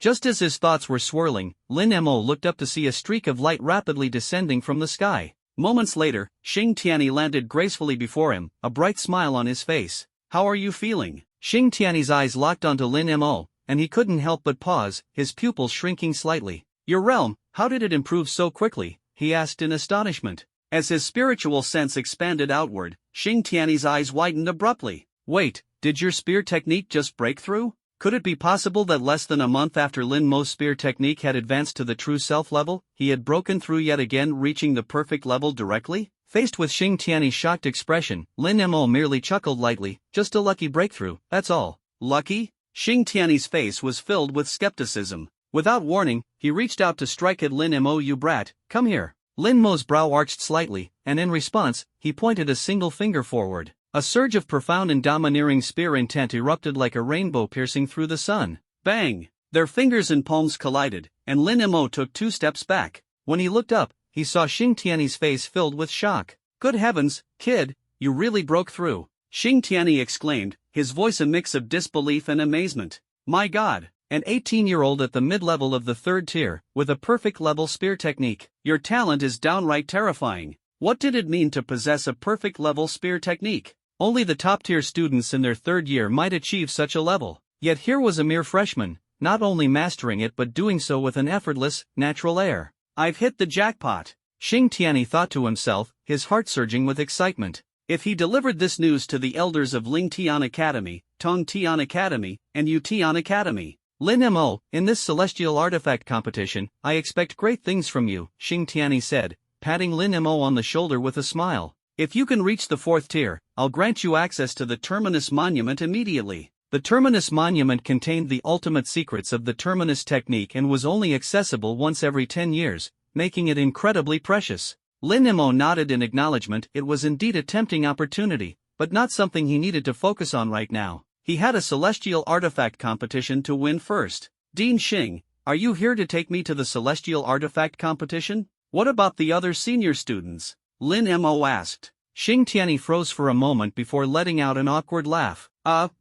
Just as his thoughts were swirling, Lin Mo looked up to see a streak of light rapidly descending from the sky. Moments later, Xing Tianyi landed gracefully before him, a bright smile on his face. How are you feeling? Xing Tianyi's eyes locked onto Lin Mo, and he couldn't help but pause, his pupils shrinking slightly. Your realm, how did it improve so quickly? He asked in astonishment. As his spiritual sense expanded outward, Xing Tianyi's eyes widened abruptly. Wait, did your spear technique just break through? Could it be possible that less than a month after Lin Mo's spear technique had advanced to the true self level, he had broken through yet again, reaching the perfect level directly? Faced with Xing Tianyi's shocked expression, Lin Mo merely chuckled lightly. Just a lucky breakthrough, that's all. Lucky? Xing Tianyi's face was filled with skepticism. Without warning, he reached out to strike at Lin Mo. You brat, come here. Lin Mo's brow arched slightly, and in response, he pointed a single finger forward. A surge of profound and domineering spear intent erupted like a rainbow piercing through the sun. Bang! Their fingers and palms collided, and Lin Mo took 2 steps back. When he looked up, he saw Xing Tianyi's face filled with shock. Good heavens, kid, you really broke through. Xing Tianyi exclaimed, his voice a mix of disbelief and amazement. My God! An 18-year-old at the mid-level of the 3rd tier, with a perfect level spear technique. Your talent is downright terrifying. What did it mean to possess a perfect level spear technique? Only the top-tier students in their 3rd year might achieve such a level. Yet here was a mere freshman, not only mastering it but doing so with an effortless, natural air. I've hit the jackpot. Xing Tianyi thought to himself, his heart surging with excitement. If he delivered this news to the elders of Ling Tian Academy, Tong Tian Academy, and Yu Tian Academy. Lin Mo, in this celestial artifact competition, I expect great things from you, Xing Tianyi said, patting Lin Mo on the shoulder with a smile. If you can reach the 4th tier, I'll grant you access to the Terminus Monument immediately. The Terminus Monument contained the ultimate secrets of the Terminus technique and was only accessible once every 10 years, making it incredibly precious. Lin Mo nodded in acknowledgement. It was indeed a tempting opportunity, but not something he needed to focus on right now. He had a celestial artifact competition to win first. Dean Xing, are you here to take me to the celestial artifact competition? What about the other senior students? Lin Mo asked. Xing Tianyi froze for a moment before letting out an awkward laugh.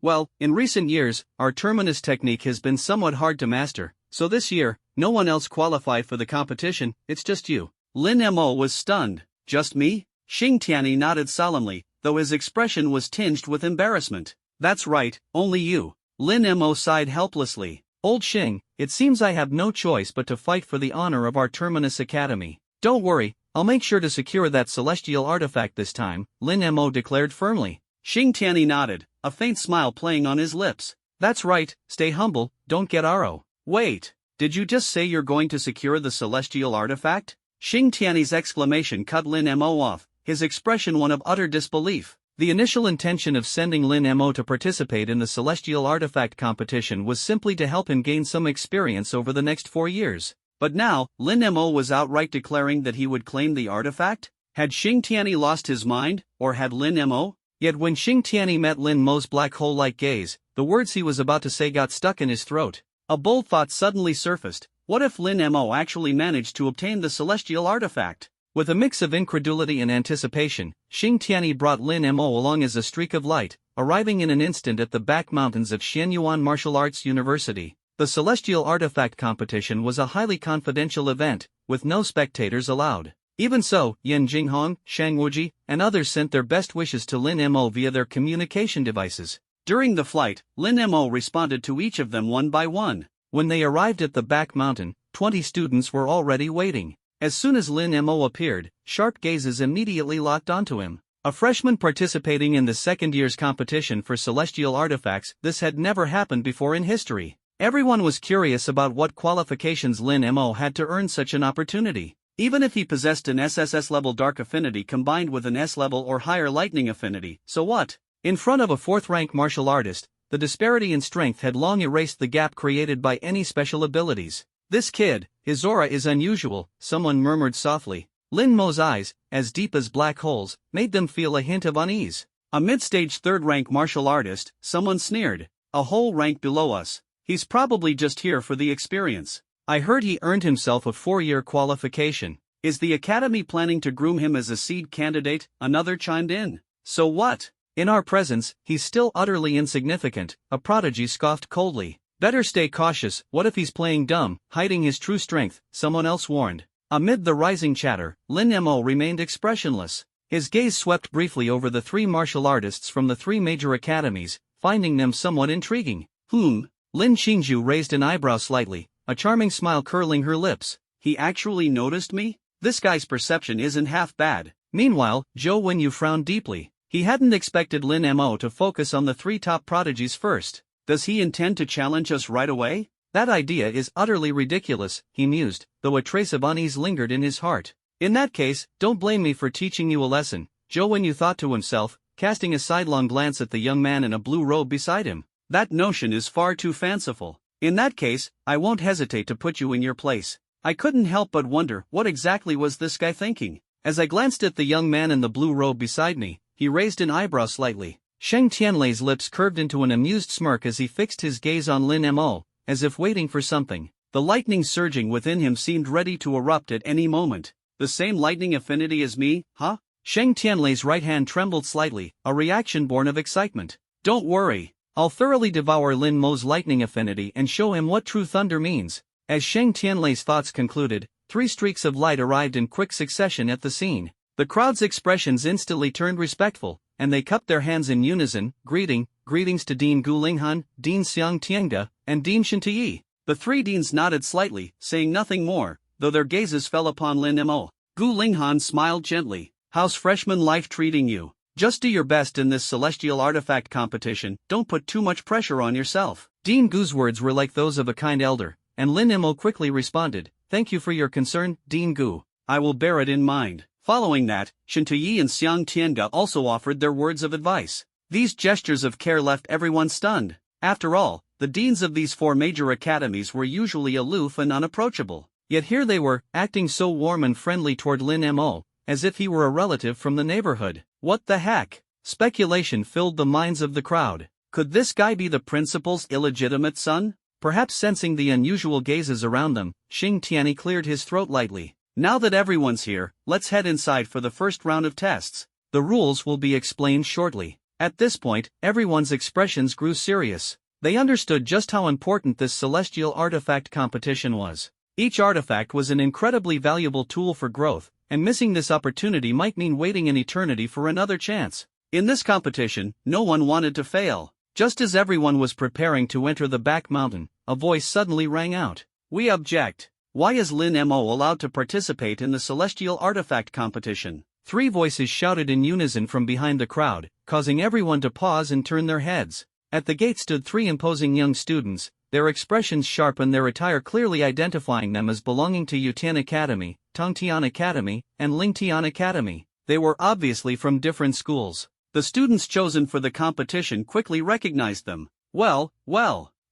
Well, in recent years, our Terminus technique has been somewhat hard to master, so this year, no one else qualified for the competition, it's just you. Lin Mo was stunned. Just me? Xing Tianyi nodded solemnly, though his expression was tinged with embarrassment. That's right, only you. Lin Mo sighed helplessly. Old Xing, it seems I have no choice but to fight for the honor of our Terminus Academy. Don't worry, I'll make sure to secure that celestial artifact this time, Lin Mo declared firmly. Xing Tianyi nodded, a faint smile playing on his lips. That's right, stay humble, don't get RO. Wait, did you just say you're going to secure the celestial artifact? Xing Tianyi's exclamation cut Lin Mo off, his expression one of utter disbelief. The initial intention of sending Lin Mo to participate in the celestial artifact competition was simply to help him gain some experience over the next 4 years. But now, Lin Mo was outright declaring that he would claim the artifact? Had Xing Tianyi lost his mind, or had Lin Mo? Yet when Xing Tianyi met Lin Mo's black hole-like gaze, the words he was about to say got stuck in his throat. A bold thought suddenly surfaced. What if Lin Mo actually managed to obtain the celestial artifact? With a mix of incredulity and anticipation, Xing Tianyi brought Lin Mo along as a streak of light, arriving in an instant at the back mountains of Shenyuan Martial Arts University. The celestial artifact competition was a highly confidential event, with no spectators allowed. Even so, Yan Jinghong, Shang Wuji, and others sent their best wishes to Lin Mo via their communication devices. During the flight, Lin Mo responded to each of them one by one. When they arrived at the back mountain, 20 students were already waiting. As soon as Lin Mo appeared, sharp gazes immediately locked onto him. A freshman participating in the second year's competition for celestial artifacts, this had never happened before in history. Everyone was curious about what qualifications Lin Mo had to earn such an opportunity. Even if he possessed an SSS-level dark affinity combined with an S-level or higher lightning affinity, so what? In front of a fourth-rank martial artist, the disparity in strength had long erased the gap created by any special abilities. This kid, his aura is unusual, someone murmured softly. Lin Mo's eyes, as deep as black holes, made them feel a hint of unease. A mid-stage third-rank martial artist, someone sneered. A whole rank below us. He's probably just here for the experience. I heard he earned himself a 4-year qualification. Is the academy planning to groom him as a seed candidate? Another chimed in. So what? In our presence, he's still utterly insignificant, a prodigy scoffed coldly. Better stay cautious, what if he's playing dumb, hiding his true strength, someone else warned. Amid the rising chatter, Lin Mo remained expressionless. His gaze swept briefly over the 3 martial artists from the 3 major academies, finding them somewhat intriguing. Lin Qingzhu raised an eyebrow slightly, a charming smile curling her lips. He actually noticed me? This guy's perception isn't half bad. Meanwhile, Zhou Wenyu frowned deeply. He hadn't expected Lin Mo to focus on the 3 top prodigies first. Does he intend to challenge us right away? That idea is utterly ridiculous, he mused, though a trace of unease lingered in his heart. In that case, don't blame me for teaching you a lesson, Zhou Wenyu thought to himself, casting a sidelong glance at the young man in a blue robe beside him. That notion is far too fanciful. In that case, I won't hesitate to put you in your place. I couldn't help but wonder, what exactly was this guy thinking? As I glanced at the young man in the blue robe beside me, he raised an eyebrow slightly. Sheng Tianlei's lips curved into an amused smirk as he fixed his gaze on Lin Mo, as if waiting for something. The lightning surging within him seemed ready to erupt at any moment. The same lightning affinity as me, huh? Sheng Tianlei's right hand trembled slightly, a reaction born of excitement. Don't worry. I'll thoroughly devour Lin Mo's lightning affinity and show him what true thunder means. As Sheng Tianlei's thoughts concluded, 3 streaks of light arrived in quick succession at the scene. The crowd's expressions instantly turned respectful, and they cupped their hands in unison, greetings to Dean Gu Linghan, Dean Xiang Tiangda, and Dean Shintiyi. The 3 deans nodded slightly, saying nothing more, though their gazes fell upon Lin Mo. Gu Linghan smiled gently. How's freshman life treating you? Just do your best in this celestial artifact competition, don't put too much pressure on yourself. Dean Gu's words were like those of a kind elder, and Lin Mo quickly responded, thank you for your concern, Dean Gu. I will bear it in mind. Following that, Shintiyi and Xiang Tianga also offered their words of advice. These gestures of care left everyone stunned. After all, the deans of these 4 major academies were usually aloof and unapproachable. Yet here they were, acting so warm and friendly toward Lin Mo, as if he were a relative from the neighborhood. What the heck? Speculation filled the minds of the crowd. Could this guy be the principal's illegitimate son? Perhaps sensing the unusual gazes around them, Xing Tianyi cleared his throat lightly. Now that everyone's here, let's head inside for the first round of tests. The rules will be explained shortly. At this point, everyone's expressions grew serious. They understood just how important this celestial artifact competition was. Each artifact was an incredibly valuable tool for growth, and missing this opportunity might mean waiting an eternity for another chance. In this competition, no one wanted to fail. Just as everyone was preparing to enter the back mountain, a voice suddenly rang out. We object. Why is Lin Mo allowed to participate in the celestial artifact competition? 3 voices shouted in unison from behind the crowd, causing everyone to pause and turn their heads. At the gate stood 3 imposing young students, their expressions sharp and their attire clearly identifying them as belonging to Yutian Academy, Tongtian Academy, and Lingtian Academy. They were obviously from different schools. The students chosen for the competition quickly recognized them. Well,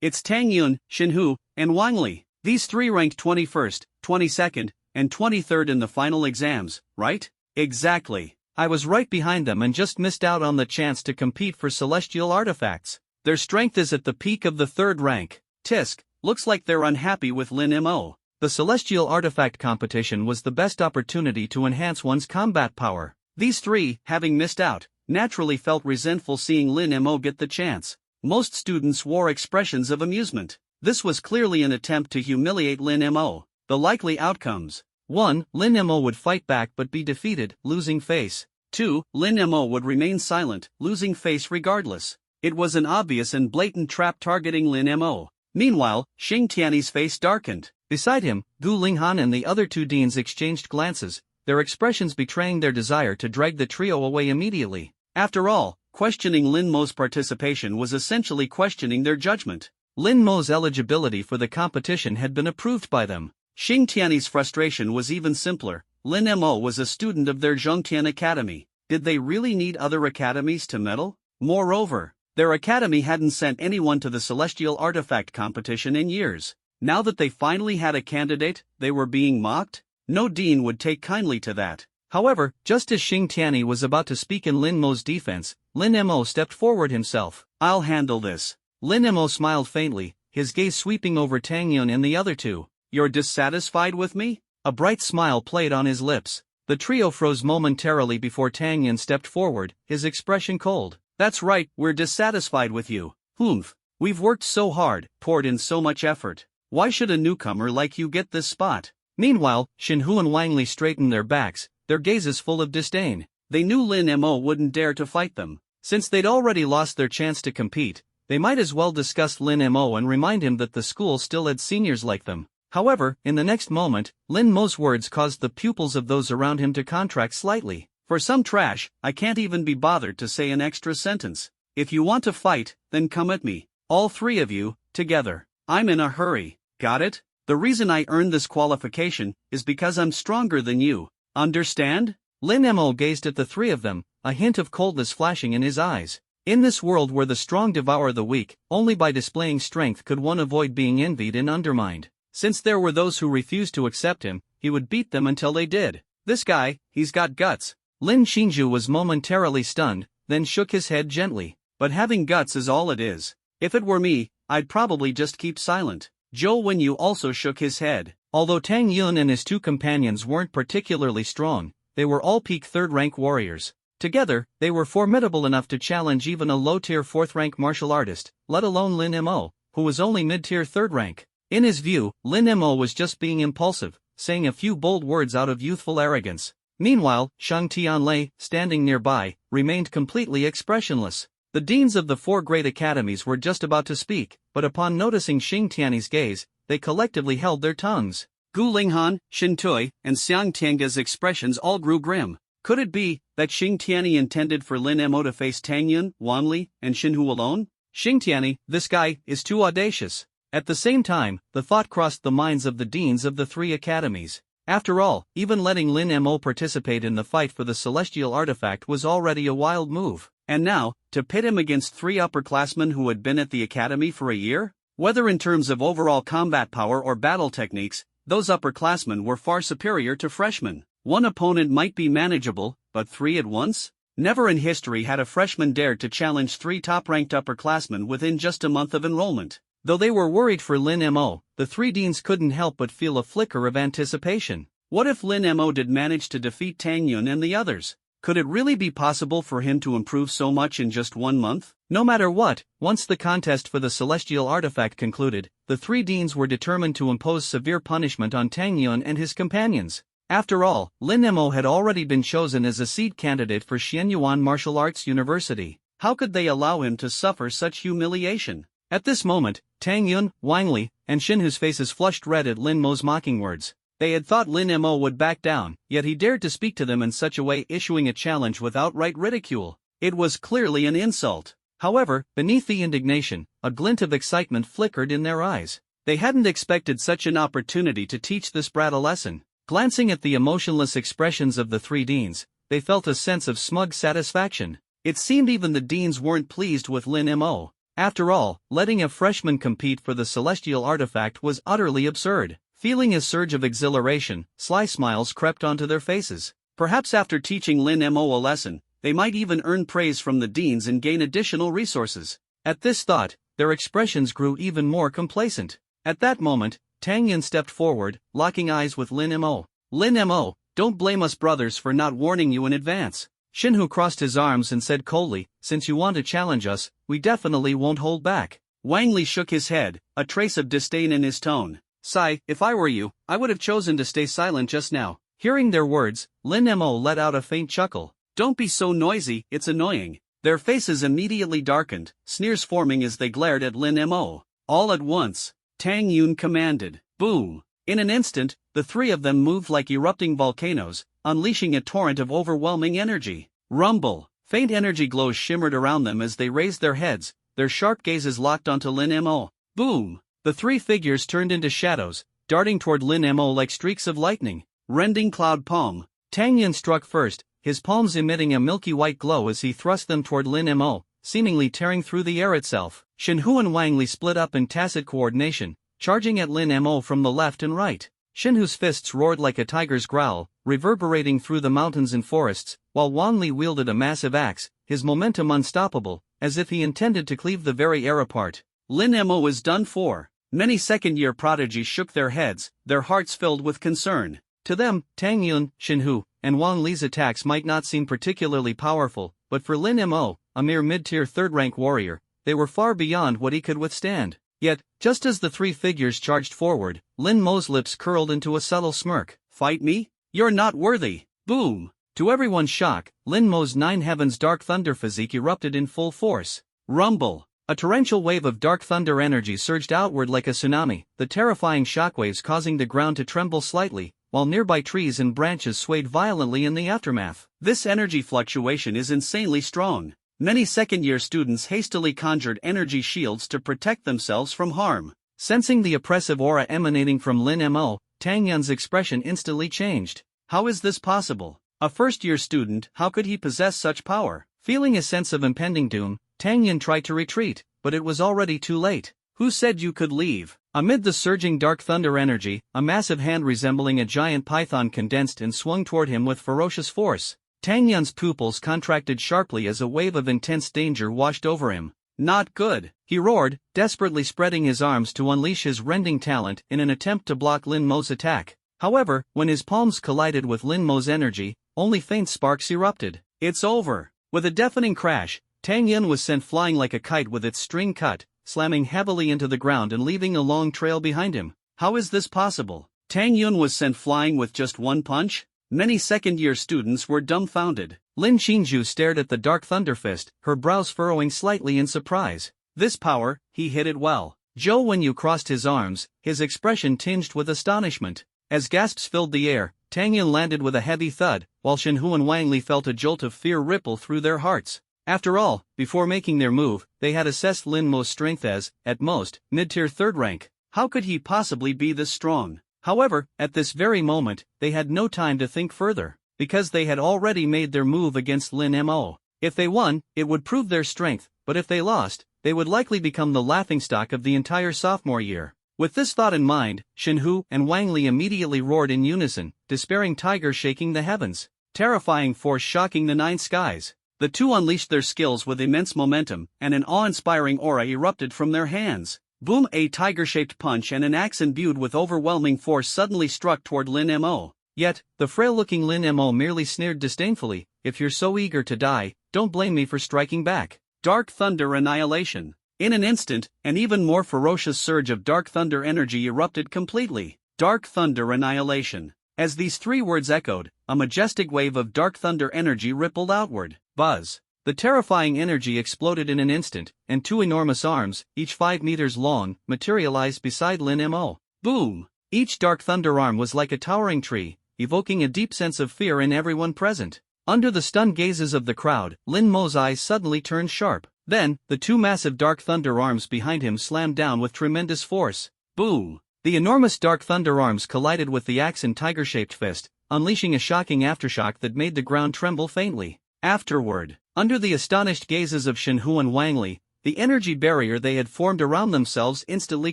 it's Tang Yun, Xinhu, and Wang Li. These 3 ranked 21st, 22nd, and 23rd in the final exams, right? Exactly. I was right behind them and just missed out on the chance to compete for celestial artifacts. Their strength is at the peak of the 3rd rank. Tisk, looks like they're unhappy with Lin Mo. The celestial artifact competition was the best opportunity to enhance one's combat power. These 3, having missed out, naturally felt resentful seeing Lin Mo get the chance. Most students wore expressions of amusement. This was clearly an attempt to humiliate Lin Mo. The likely outcomes. 1. Lin Mo would fight back but be defeated, losing face. 2. Lin Mo would remain silent, losing face regardless. It was an obvious and blatant trap targeting Lin Mo. Meanwhile, Xing Tianyi's face darkened. Beside him, Gu Linghan and the other two deans exchanged glances, their expressions betraying their desire to drag the trio away immediately. After all, questioning Lin Mo's participation was essentially questioning their judgment. Lin Mo's eligibility for the competition had been approved by them. Xing Tianyi's frustration was even simpler. Lin Mo was a student of their Zhongtian Academy. Did they really need other academies to medal? Moreover, their academy hadn't sent anyone to the Celestial Artifact competition in years. Now that they finally had a candidate, they were being mocked? No dean would take kindly to that. However, just as Xing Tianyi was about to speak in Lin Mo's defense, Lin Mo stepped forward himself. "I'll handle this." Lin Mo smiled faintly, his gaze sweeping over Tang Yun and the other two. "You're dissatisfied with me?" A bright smile played on his lips. The trio froze momentarily before Tang Yun stepped forward, his expression cold. "That's right, we're dissatisfied with you. Humph. We've worked so hard, poured in so much effort. Why should a newcomer like you get this spot?" Meanwhile, Xinhu and Wang Li straightened their backs, their gazes full of disdain. They knew Lin Mo wouldn't dare to fight them. Since they'd already lost their chance to compete, they might as well discuss Lin Mo and remind him that the school still had seniors like them. However, in the next moment, Lin Mo's words caused the pupils of those around him to contract slightly. "For some trash, I can't even be bothered to say an extra sentence. If you want to fight, then come at me. All three of you, together. I'm in a hurry. Got it? The reason I earned this qualification is because I'm stronger than you. Understand?" Lin Mo gazed at the three of them, a hint of coldness flashing in his eyes. In this world where the strong devour the weak, only by displaying strength could one avoid being envied and undermined. Since there were those who refused to accept him, he would beat them until they did. This guy, he's got guts. Lin Xingju was momentarily stunned, then shook his head gently. "But having guts is all it is. If it were me, I'd probably just keep silent." Zhou Wenyu also shook his head. Although Tang Yun and his two companions weren't particularly strong, they were all peak third-rank warriors. Together, they were formidable enough to challenge even a low-tier fourth-rank martial artist, let alone Lin Mo, who was only mid-tier third-rank. In his view, Lin Mo was just being impulsive, saying a few bold words out of youthful arrogance. Meanwhile, Shang Tianlei, standing nearby, remained completely expressionless. The deans of the four great academies were just about to speak, but upon noticing Xing Tianyi's gaze, they collectively held their tongues. Gu Linghan, Shin Tui, and Xiang Tiange's expressions all grew grim. Could it be that Xing Tianyi intended for Lin Mo to face Tang Yun, Wang Li, and Xinhu alone? Xing Tianyi, this guy is too audacious. At the same time, the thought crossed the minds of the deans of the three academies. After all, even letting Lin Mo participate in the fight for the celestial artifact was already a wild move. And now, to pit him against three upperclassmen who had been at the academy for a year? Whether in terms of overall combat power or battle techniques, those upperclassmen were far superior to freshmen. One opponent might be manageable, but three at once? Never in history had a freshman dared to challenge three top-ranked upperclassmen within just a month of enrollment. Though they were worried for Lin Mo, the three deans couldn't help but feel a flicker of anticipation. What if Lin Mo did manage to defeat Tang Yun and the others? Could it really be possible for him to improve so much in just 1 month? No matter what, once the contest for the celestial artifact concluded, the three deans were determined to impose severe punishment on Tang Yun and his companions. After all, Lin Mo had already been chosen as a seed candidate for Xianyuan Martial Arts University. How could they allow him to suffer such humiliation? At this moment, Tang Yun, Wang Li, and Xinhu's faces flushed red at Lin Mo's mocking words. They had thought Lin Mo would back down, yet he dared to speak to them in such a way, issuing a challenge with outright ridicule. It was clearly an insult. However, beneath the indignation, a glint of excitement flickered in their eyes. They hadn't expected such an opportunity to teach this brat a lesson. Glancing at the emotionless expressions of the three deans, they felt a sense of smug satisfaction. It seemed even the deans weren't pleased with Lin Mo. After all, letting a freshman compete for the celestial artifact was utterly absurd. Feeling a surge of exhilaration, sly smiles crept onto their faces. Perhaps after teaching Lin Mo a lesson, they might even earn praise from the deans and gain additional resources. At this thought, their expressions grew even more complacent. At that moment, Tang Yun stepped forward, locking eyes with Lin Mo. "Lin Mo, don't blame us brothers for not warning you in advance." Xinhu crossed his arms and said coldly, "Since you want to challenge us, we definitely won't hold back." Wang Li shook his head, a trace of disdain in his tone. "Sai, if I were you, I would have chosen to stay silent just now." Hearing their words, Lin Mo let out a faint chuckle. "Don't be so noisy, it's annoying." Their faces immediately darkened, sneers forming as they glared at Lin Mo. All at once, Tang Yun commanded. Boom! In an instant, the three of them moved like erupting volcanoes, unleashing a torrent of overwhelming energy. Rumble! Faint energy glows shimmered around them as they raised their heads, their sharp gazes locked onto Lin Mo. Boom! The three figures turned into shadows, darting toward Lin Mo like streaks of lightning. Rending cloud palm. Tang Yun struck first, his palms emitting a milky white glow as he thrust them toward Lin Mo, seemingly tearing through the air itself. Shenhu and Wang Li split up in tacit coordination, charging at Lin Mo from the left and right. Shenhu's fists roared like a tiger's growl, reverberating through the mountains and forests, while Wang Li wielded a massive axe, his momentum unstoppable, as if he intended to cleave the very air apart. Lin Mo was done for. Many second-year prodigies shook their heads, their hearts filled with concern. To them, Tang Yun, Shenhu, and Wang Li's attacks might not seem particularly powerful, but for Lin Mo, a mere mid-tier third-rank warrior, they were far beyond what he could withstand. Yet, just as the three figures charged forward, Lin Mo's lips curled into a subtle smirk. Fight me? You're not worthy! Boom! To everyone's shock, Lin Mo's Nine Heavens Dark Thunder physique erupted in full force. Rumble! A torrential wave of dark thunder energy surged outward like a tsunami, the terrifying shockwaves causing the ground to tremble slightly, while nearby trees and branches swayed violently in the aftermath. This energy fluctuation is insanely strong. Many second-year students hastily conjured energy shields to protect themselves from harm. Sensing the oppressive aura emanating from Lin Mo, Tang Yun's expression instantly changed. How is this possible? A first-year student, how could he possess such power? Feeling a sense of impending doom, Tang Yun tried to retreat, but it was already too late. Who said you could leave? Amid the surging dark thunder energy, a massive hand resembling a giant python condensed and swung toward him with ferocious force. Tang Yun's pupils contracted sharply as a wave of intense danger washed over him. Not good, he roared, desperately spreading his arms to unleash his rending talent in an attempt to block Lin Mo's attack. However, when his palms collided with Lin Mo's energy, only faint sparks erupted. It's over. With a deafening crash, Tang Yun was sent flying like a kite with its string cut, slamming heavily into the ground and leaving a long trail behind him. How is this possible? Tang Yun was sent flying with just one punch? Many second-year students were dumbfounded. Lin Qingzhu stared at the Dark Thunder Fist, her brows furrowing slightly in surprise. This power, he hit it well. Zhou Wenyu crossed his arms, his expression tinged with astonishment. As gasps filled the air, Tang Yun landed with a heavy thud, while Shenhu and Wang Li felt a jolt of fear ripple through their hearts. After all, before making their move, they had assessed Lin Mo's strength as, at most, mid-tier third rank. How could he possibly be this strong? However, at this very moment, they had no time to think further, because they had already made their move against Lin Mo. If they won, it would prove their strength, but if they lost, they would likely become the laughingstock of the entire sophomore year. With this thought in mind, Shenhu and Wang Li immediately roared in unison, despairing tiger shaking the heavens, terrifying force shocking the nine skies. The two unleashed their skills with immense momentum, and an awe-inspiring aura erupted from their hands. Boom! A tiger-shaped punch and an axe imbued with overwhelming force suddenly struck toward Lin Mo. Yet, the frail-looking Lin Mo merely sneered disdainfully, "If you're so eager to die, don't blame me for striking back." Dark Thunder Annihilation. In an instant, an even more ferocious surge of dark thunder energy erupted completely. Dark Thunder Annihilation. As these three words echoed, a majestic wave of dark thunder energy rippled outward. Buzz. The terrifying energy exploded in an instant, and two enormous arms, each 5 meters long, materialized beside Lin Mo. Boom! Each dark thunder arm was like a towering tree, evoking a deep sense of fear in everyone present. Under the stunned gazes of the crowd, Lin Mo's eyes suddenly turned sharp. Then, the two massive dark thunder arms behind him slammed down with tremendous force. Boom! The enormous dark thunder arms collided with the axe and tiger-shaped fist, unleashing a shocking aftershock that made the ground tremble faintly. Afterward, under the astonished gazes of Shenhu and Wang Li, the energy barrier they had formed around themselves instantly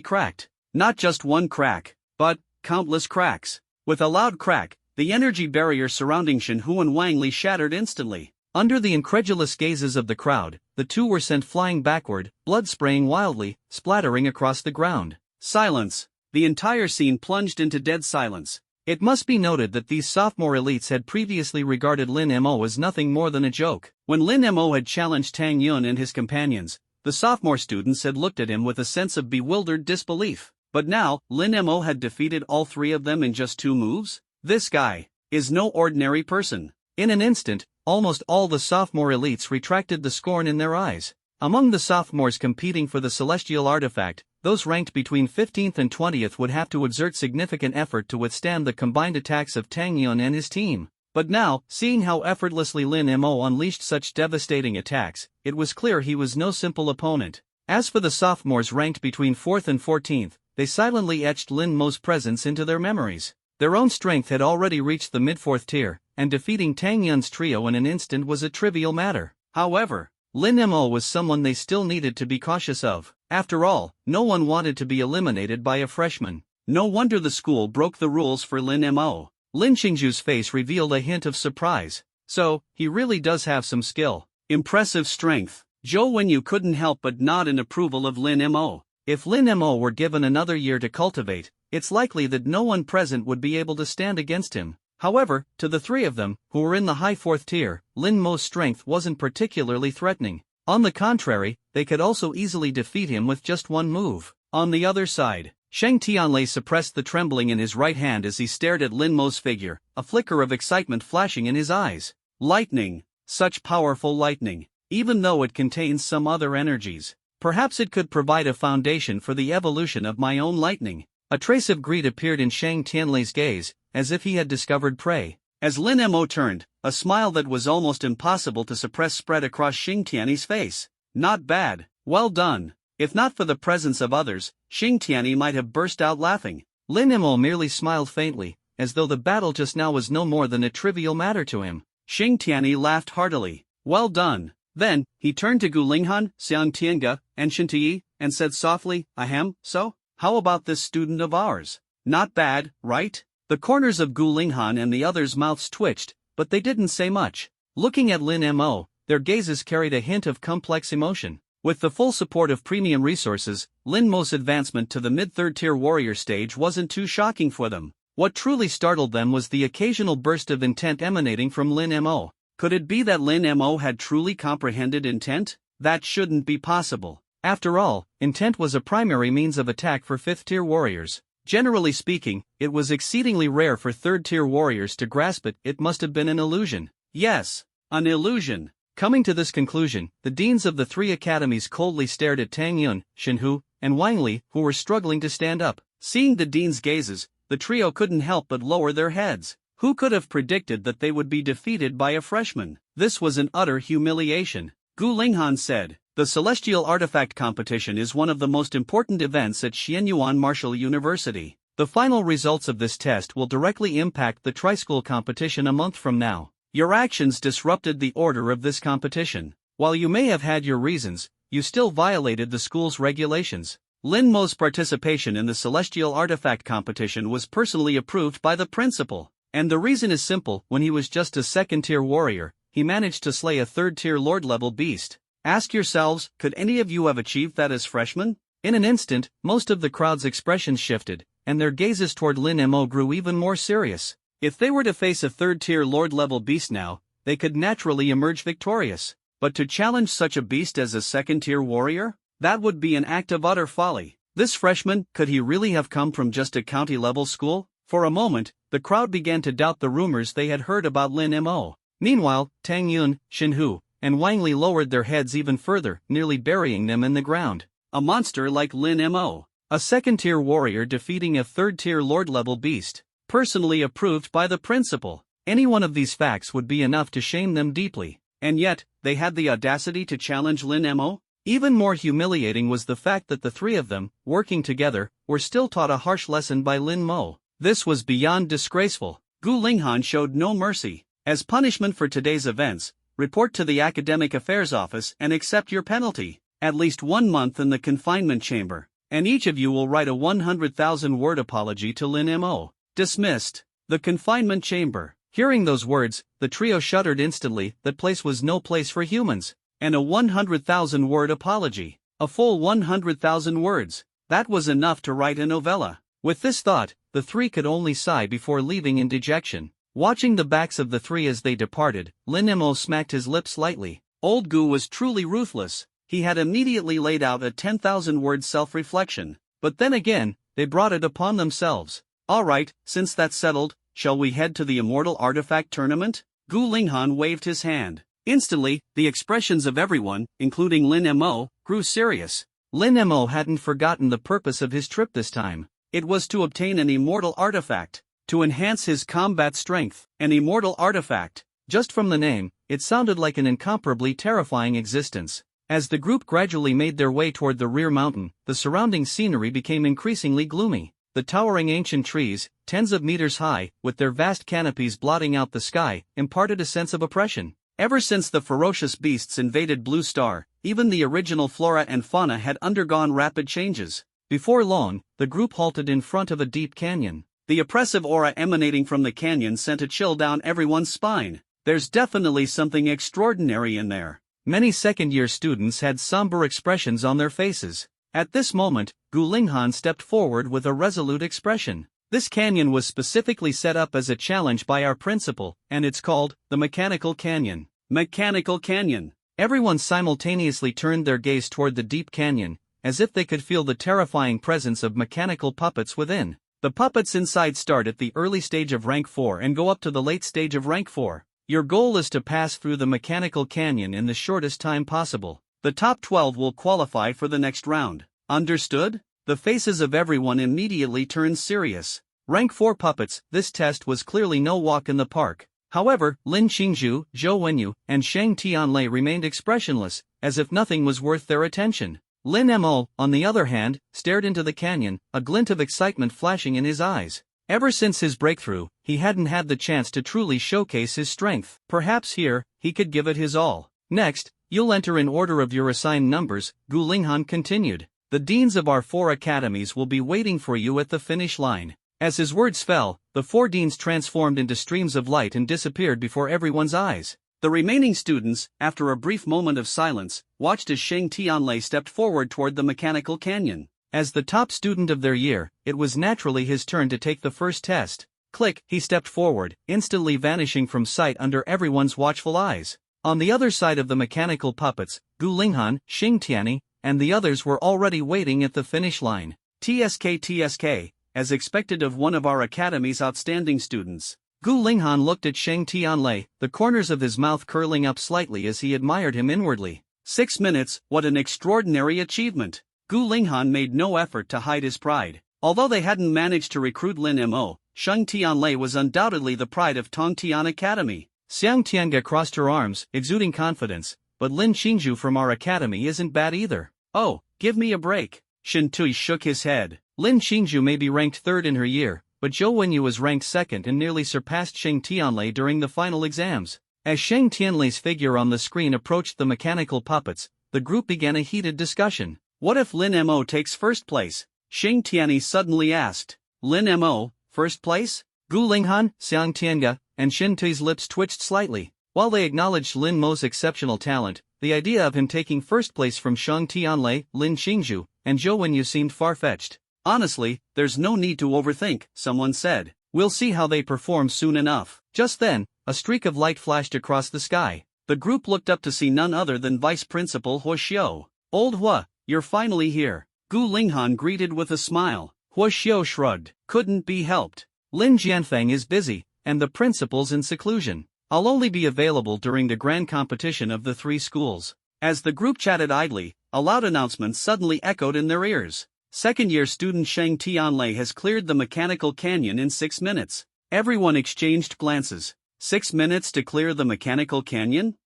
cracked. Not just one crack, but countless cracks. With a loud crack, the energy barrier surrounding Shenhu and Wang Li shattered instantly. Under the incredulous gazes of the crowd, the two were sent flying backward, blood spraying wildly, splattering across the ground. Silence. The entire scene plunged into dead silence. It must be noted that these sophomore elites had previously regarded Lin Mo as nothing more than a joke. When Lin Mo had challenged Tang Yun and his companions, the sophomore students had looked at him with a sense of bewildered disbelief. But now, Lin Mo had defeated all three of them in just 2 moves? This guy is no ordinary person. In an instant, almost all the sophomore elites retracted the scorn in their eyes. Among the sophomores competing for the celestial artifact, those ranked between 15th and 20th would have to exert significant effort to withstand the combined attacks of Tang Yun and his team. But now, seeing how effortlessly Lin Mo unleashed such devastating attacks, it was clear he was no simple opponent. As for the sophomores ranked between 4th and 14th, they silently etched Lin Mo's presence into their memories. Their own strength had already reached the mid-4th tier, and defeating Tang Yun's trio in an instant was a trivial matter. However, Lin Mo was someone they still needed to be cautious of. After all, no one wanted to be eliminated by a freshman. No wonder the school broke the rules for Lin Mo. Lin Xingzhu's face revealed a hint of surprise. So, he really does have some skill. Impressive strength. Zhou Wenyu couldn't help but nod in approval of Lin Mo. If Lin Mo were given another year to cultivate, it's likely that no one present would be able to stand against him. However, to the three of them, who were in the high 4th tier, Lin Mo's strength wasn't particularly threatening. On the contrary, they could also easily defeat him with just one move. On the other side, Sheng Tianlei suppressed the trembling in his right hand as he stared at Lin Mo's figure, a flicker of excitement flashing in his eyes. Lightning! Such powerful lightning! Even though it contains some other energies, perhaps it could provide a foundation for the evolution of my own lightning. A trace of greed appeared in Sheng Tianlei's gaze, as if he had discovered prey. As Lin Mo turned, a smile that was almost impossible to suppress spread across Sheng Tianyi's face. Not bad, well done. If not for the presence of others, Sheng Tianyi might have burst out laughing. Lin Mo merely smiled faintly, as though the battle just now was no more than a trivial matter to him. Sheng Tianyi laughed heartily. Well done. Then, he turned to Gu Linghan, Xiang Tiange, and Shen Tiyi, and said softly, Ahem, so? How about this student of ours? Not bad, right? The corners of Gu Linghan and the others' mouths twitched, but they didn't say much. Looking at Lin Mo, their gazes carried a hint of complex emotion. With the full support of premium resources, Lin Mo's advancement to the mid-3rd tier warrior stage wasn't too shocking for them. What truly startled them was the occasional burst of intent emanating from Lin Mo. Could it be that Lin Mo had truly comprehended intent? That shouldn't be possible. After all, intent was a primary means of attack for 5th tier warriors. Generally speaking, it was exceedingly rare for 3rd tier warriors to grasp it. It must have been an illusion. Yes, an illusion. Coming to this conclusion, the deans of the 3 academies coldly stared at Tang Yun, Shen Hu, and Wang Li, who were struggling to stand up. Seeing the deans' gazes, the trio couldn't help but lower their heads. Who could have predicted that they would be defeated by a freshman? This was an utter humiliation. Gu Linghan said, the Celestial Artifact Competition is one of the most important events at Xianyuan Martial University. The final results of this test will directly impact the Tri-School competition a month from now. Your actions disrupted the order of this competition. While you may have had your reasons, you still violated the school's regulations. Lin Mo's participation in the Celestial Artifact Competition was personally approved by the principal. And the reason is simple, when he was just a 2nd tier warrior, he managed to slay a 3rd tier lord-level beast. Ask yourselves, could any of you have achieved that as freshmen? In an instant, most of the crowd's expressions shifted, and their gazes toward Lin Mo grew even more serious. If they were to face a 3rd tier lord-level beast now, they could naturally emerge victorious. But to challenge such a beast as a 2nd tier warrior? That would be an act of utter folly. This freshman, could he really have come from just a county-level school? For a moment, the crowd began to doubt the rumors they had heard about Lin Mo. Meanwhile, Tang Yun, Shen Hu, and Wang Li lowered their heads even further, nearly burying them in the ground. A monster like Lin Mo, a 2nd tier warrior defeating a 3rd tier lord-level beast, personally approved by the principal. Any one of these facts would be enough to shame them deeply. And yet, they had the audacity to challenge Lin Mo? Even more humiliating was the fact that the 3 of them, working together, were still taught a harsh lesson by Lin Mo. This was beyond disgraceful. Gu Linghan showed no mercy. As punishment for today's events, report to the Academic Affairs Office and accept your penalty. At least 1 month in the confinement chamber, and each of you will write a 100,000-word apology to Lin Mo. Dismissed. The confinement chamber. Hearing those words, the trio shuddered instantly. That place was no place for humans. And a 100,000-word apology. A full 100,000 words. That was enough to write a novella. With this thought, the 3 could only sigh before leaving in dejection. Watching the backs of the 3 as they departed, Lin Mo smacked his lips lightly. Old Gu was truly ruthless. He had immediately laid out a 10,000-word self-reflection. But then again, they brought it upon themselves. Alright, since that's settled, shall we head to the Immortal Artifact Tournament? Gu Linghan waved his hand. Instantly, the expressions of everyone, including Lin Mo, grew serious. Lin Mo hadn't forgotten the purpose of his trip this time. It was to obtain an immortal artifact, to enhance his combat strength. An immortal artifact. Just from the name, it sounded like an incomparably terrifying existence. As the group gradually made their way toward the rear mountain, the surrounding scenery became increasingly gloomy. The towering ancient trees, tens of meters high, with their vast canopies blotting out the sky, imparted a sense of oppression. Ever since the ferocious beasts invaded Blue Star, even the original flora and fauna had undergone rapid changes. Before long, the group halted in front of a deep canyon. The oppressive aura emanating from the canyon sent a chill down everyone's spine. There's definitely something extraordinary in there. Many second-year students had somber expressions on their faces. At this moment, Gu Linghan stepped forward with a resolute expression. This canyon was specifically set up as a challenge by our principal, and it's called the Mechanical Canyon. Mechanical Canyon. Everyone simultaneously turned their gaze toward the deep canyon, as if they could feel the terrifying presence of mechanical puppets within. The puppets inside start at the early stage of rank 4 and go up to the late stage of rank 4. Your goal is to pass through the Mechanical Canyon in the shortest time possible. The top 12 will qualify for the next round. Understood? The faces of everyone immediately turned serious. Rank 4 puppets, this test was clearly no walk in the park. However, Lin Qingzhu, Zhou Wenyu, and Shang Tianlei remained expressionless, as if nothing was worth their attention. Lin Mo, on the other hand, stared into the canyon, a glint of excitement flashing in his eyes. Ever since his breakthrough, he hadn't had the chance to truly showcase his strength. Perhaps here, he could give it his all. Next, you'll enter in order of your assigned numbers, Gu Linghan continued. The deans of our 4 academies will be waiting for you at the finish line. As his words fell, the 4 deans transformed into streams of light and disappeared before everyone's eyes. The remaining students, after a brief moment of silence, watched as Shang Tianlei stepped forward toward the Mechanical Canyon. As the top student of their year, it was naturally his turn to take the first test. Click, he stepped forward, instantly vanishing from sight under everyone's watchful eyes. On the other side of the mechanical puppets, Gu Linghan, Xing Tianyi, and the others were already waiting at the finish line. TSK, as expected of one of our academy's outstanding students. Gu Linghan looked at Shang Tianlei, the corners of his mouth curling up slightly as he admired him inwardly. 6 minutes, what an extraordinary achievement. Gu Linghan made no effort to hide his pride. Although they hadn't managed to recruit Lin Mo, Shang Tianlei was undoubtedly the pride of Tongtian Academy. Xiang Tianga crossed her arms, exuding confidence, but Lin Qingzhu from our academy isn't bad either. Oh, give me a break. Shen Tui shook his head. Lin Qingzhu may be ranked 3rd in her year, but Zhou Wenyu was ranked 2nd and nearly surpassed Shang Tianlei during the final exams. As Shang Tianlei's figure on the screen approached the mechanical puppets, the group began a heated discussion. What if Lin Mo takes first place? Xing Tianyi suddenly asked. Lin Mo, first place? Gu Linghan, Xiang Tianga, and Shen Tui's lips twitched slightly. While they acknowledged Lin Mo's exceptional talent, the idea of him taking first place from Shang Tianlei, Lin Qingzhu, and Zhou Wenyu seemed far-fetched. Honestly, there's no need to overthink, someone said. We'll see how they perform soon enough. Just then, a streak of light flashed across the sky. The group looked up to see none other than Vice Principal Hua Xiu. Old Hua, you're finally here. Gu Linghan greeted with a smile. Hua Xiu shrugged. Couldn't be helped. Lin Jianfeng is busy, and the principal's in seclusion. I'll only be available during the grand competition of the 3 schools. As the group chatted idly, a loud announcement suddenly echoed in their ears. Second-year student Shang Tianlei has cleared the Mechanical Canyon in 6 minutes. Everyone exchanged glances. 6 minutes to clear the Mechanical Canyon?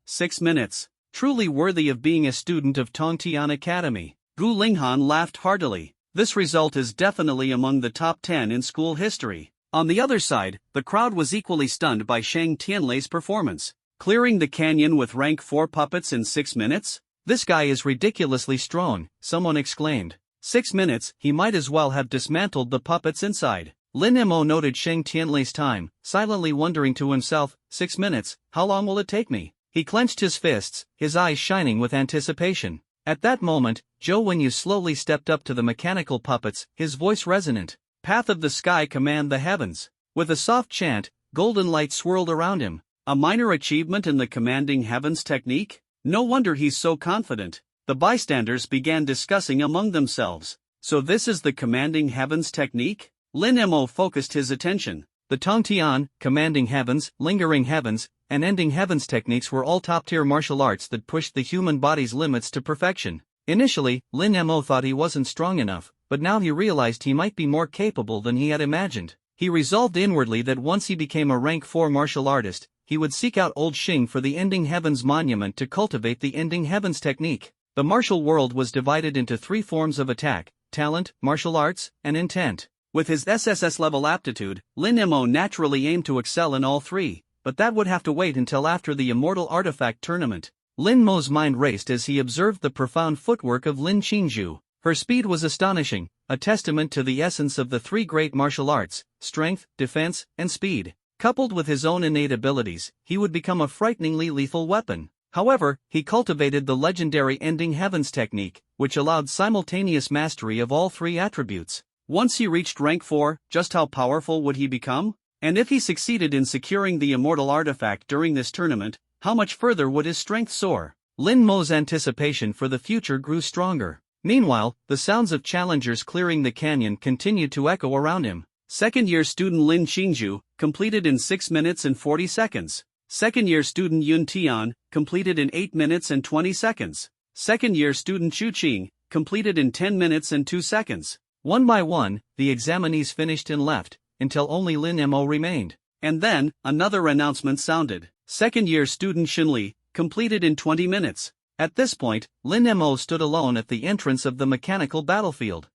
6 minutes. Truly worthy of being a student of Tongtian Academy. Gu Linghan laughed heartily. This result is definitely among the top 10 in school history. On the other side, the crowd was equally stunned by Shang Tianlei's performance. Clearing the canyon with rank 4 puppets in 6 minutes? This guy is ridiculously strong, someone exclaimed. 6 minutes, he might as well have dismantled the puppets inside. Lin Mo noted Shang Tianlei's time, silently wondering to himself, 6 minutes, how long will it take me? He clenched his fists, his eyes shining with anticipation. At that moment, Zhou Wenyu slowly stepped up to the mechanical puppets, his voice resonant. Path of the sky command the heavens. With a soft chant, golden light swirled around him. A minor achievement in the commanding heavens technique? No wonder he's so confident. The bystanders began discussing among themselves. So this is the commanding heavens technique? Lin Mo focused his attention. The Tongtian, commanding heavens, lingering heavens, and ending heavens techniques were all top-tier martial arts that pushed the human body's limits to perfection. Initially, Lin Mo thought he wasn't strong enough, but now he realized he might be more capable than he had imagined. He resolved inwardly that once he became a rank 4 martial artist, he would seek out Old Xing for the Ending Heavens monument to cultivate the Ending Heavens technique. The martial world was divided into 3 forms of attack: talent, martial arts, and intent. With his SSS-level aptitude, Lin Mo naturally aimed to excel in all 3, but that would have to wait until after the Immortal Artifact tournament. Lin Mo's mind raced as he observed the profound footwork of Lin Qingzhu. Her speed was astonishing, a testament to the essence of the 3 great martial arts: strength, defense, and speed. Coupled with his own innate abilities, he would become a frighteningly lethal weapon. However, he cultivated the legendary Ending Heavens technique, which allowed simultaneous mastery of all 3 attributes. Once he reached rank 4, just how powerful would he become? And if he succeeded in securing the Immortal Artifact during this tournament, how much further would his strength soar? Lin Mo's anticipation for the future grew stronger. Meanwhile, the sounds of challengers clearing the canyon continued to echo around him. Second-year student Lin Qingzhu completed in 6 minutes and 40 seconds. Second-year student Yun Tian completed in 8 minutes and 20 seconds. Second-year student Chu Qing completed in 10 minutes and 2 seconds. One by one, the examinees finished and left, until only Lin Mo remained. And then, another announcement sounded. Second-year student Xinli completed in 20 minutes. At this point, Lin Mo stood alone at the entrance of the mechanical battlefield.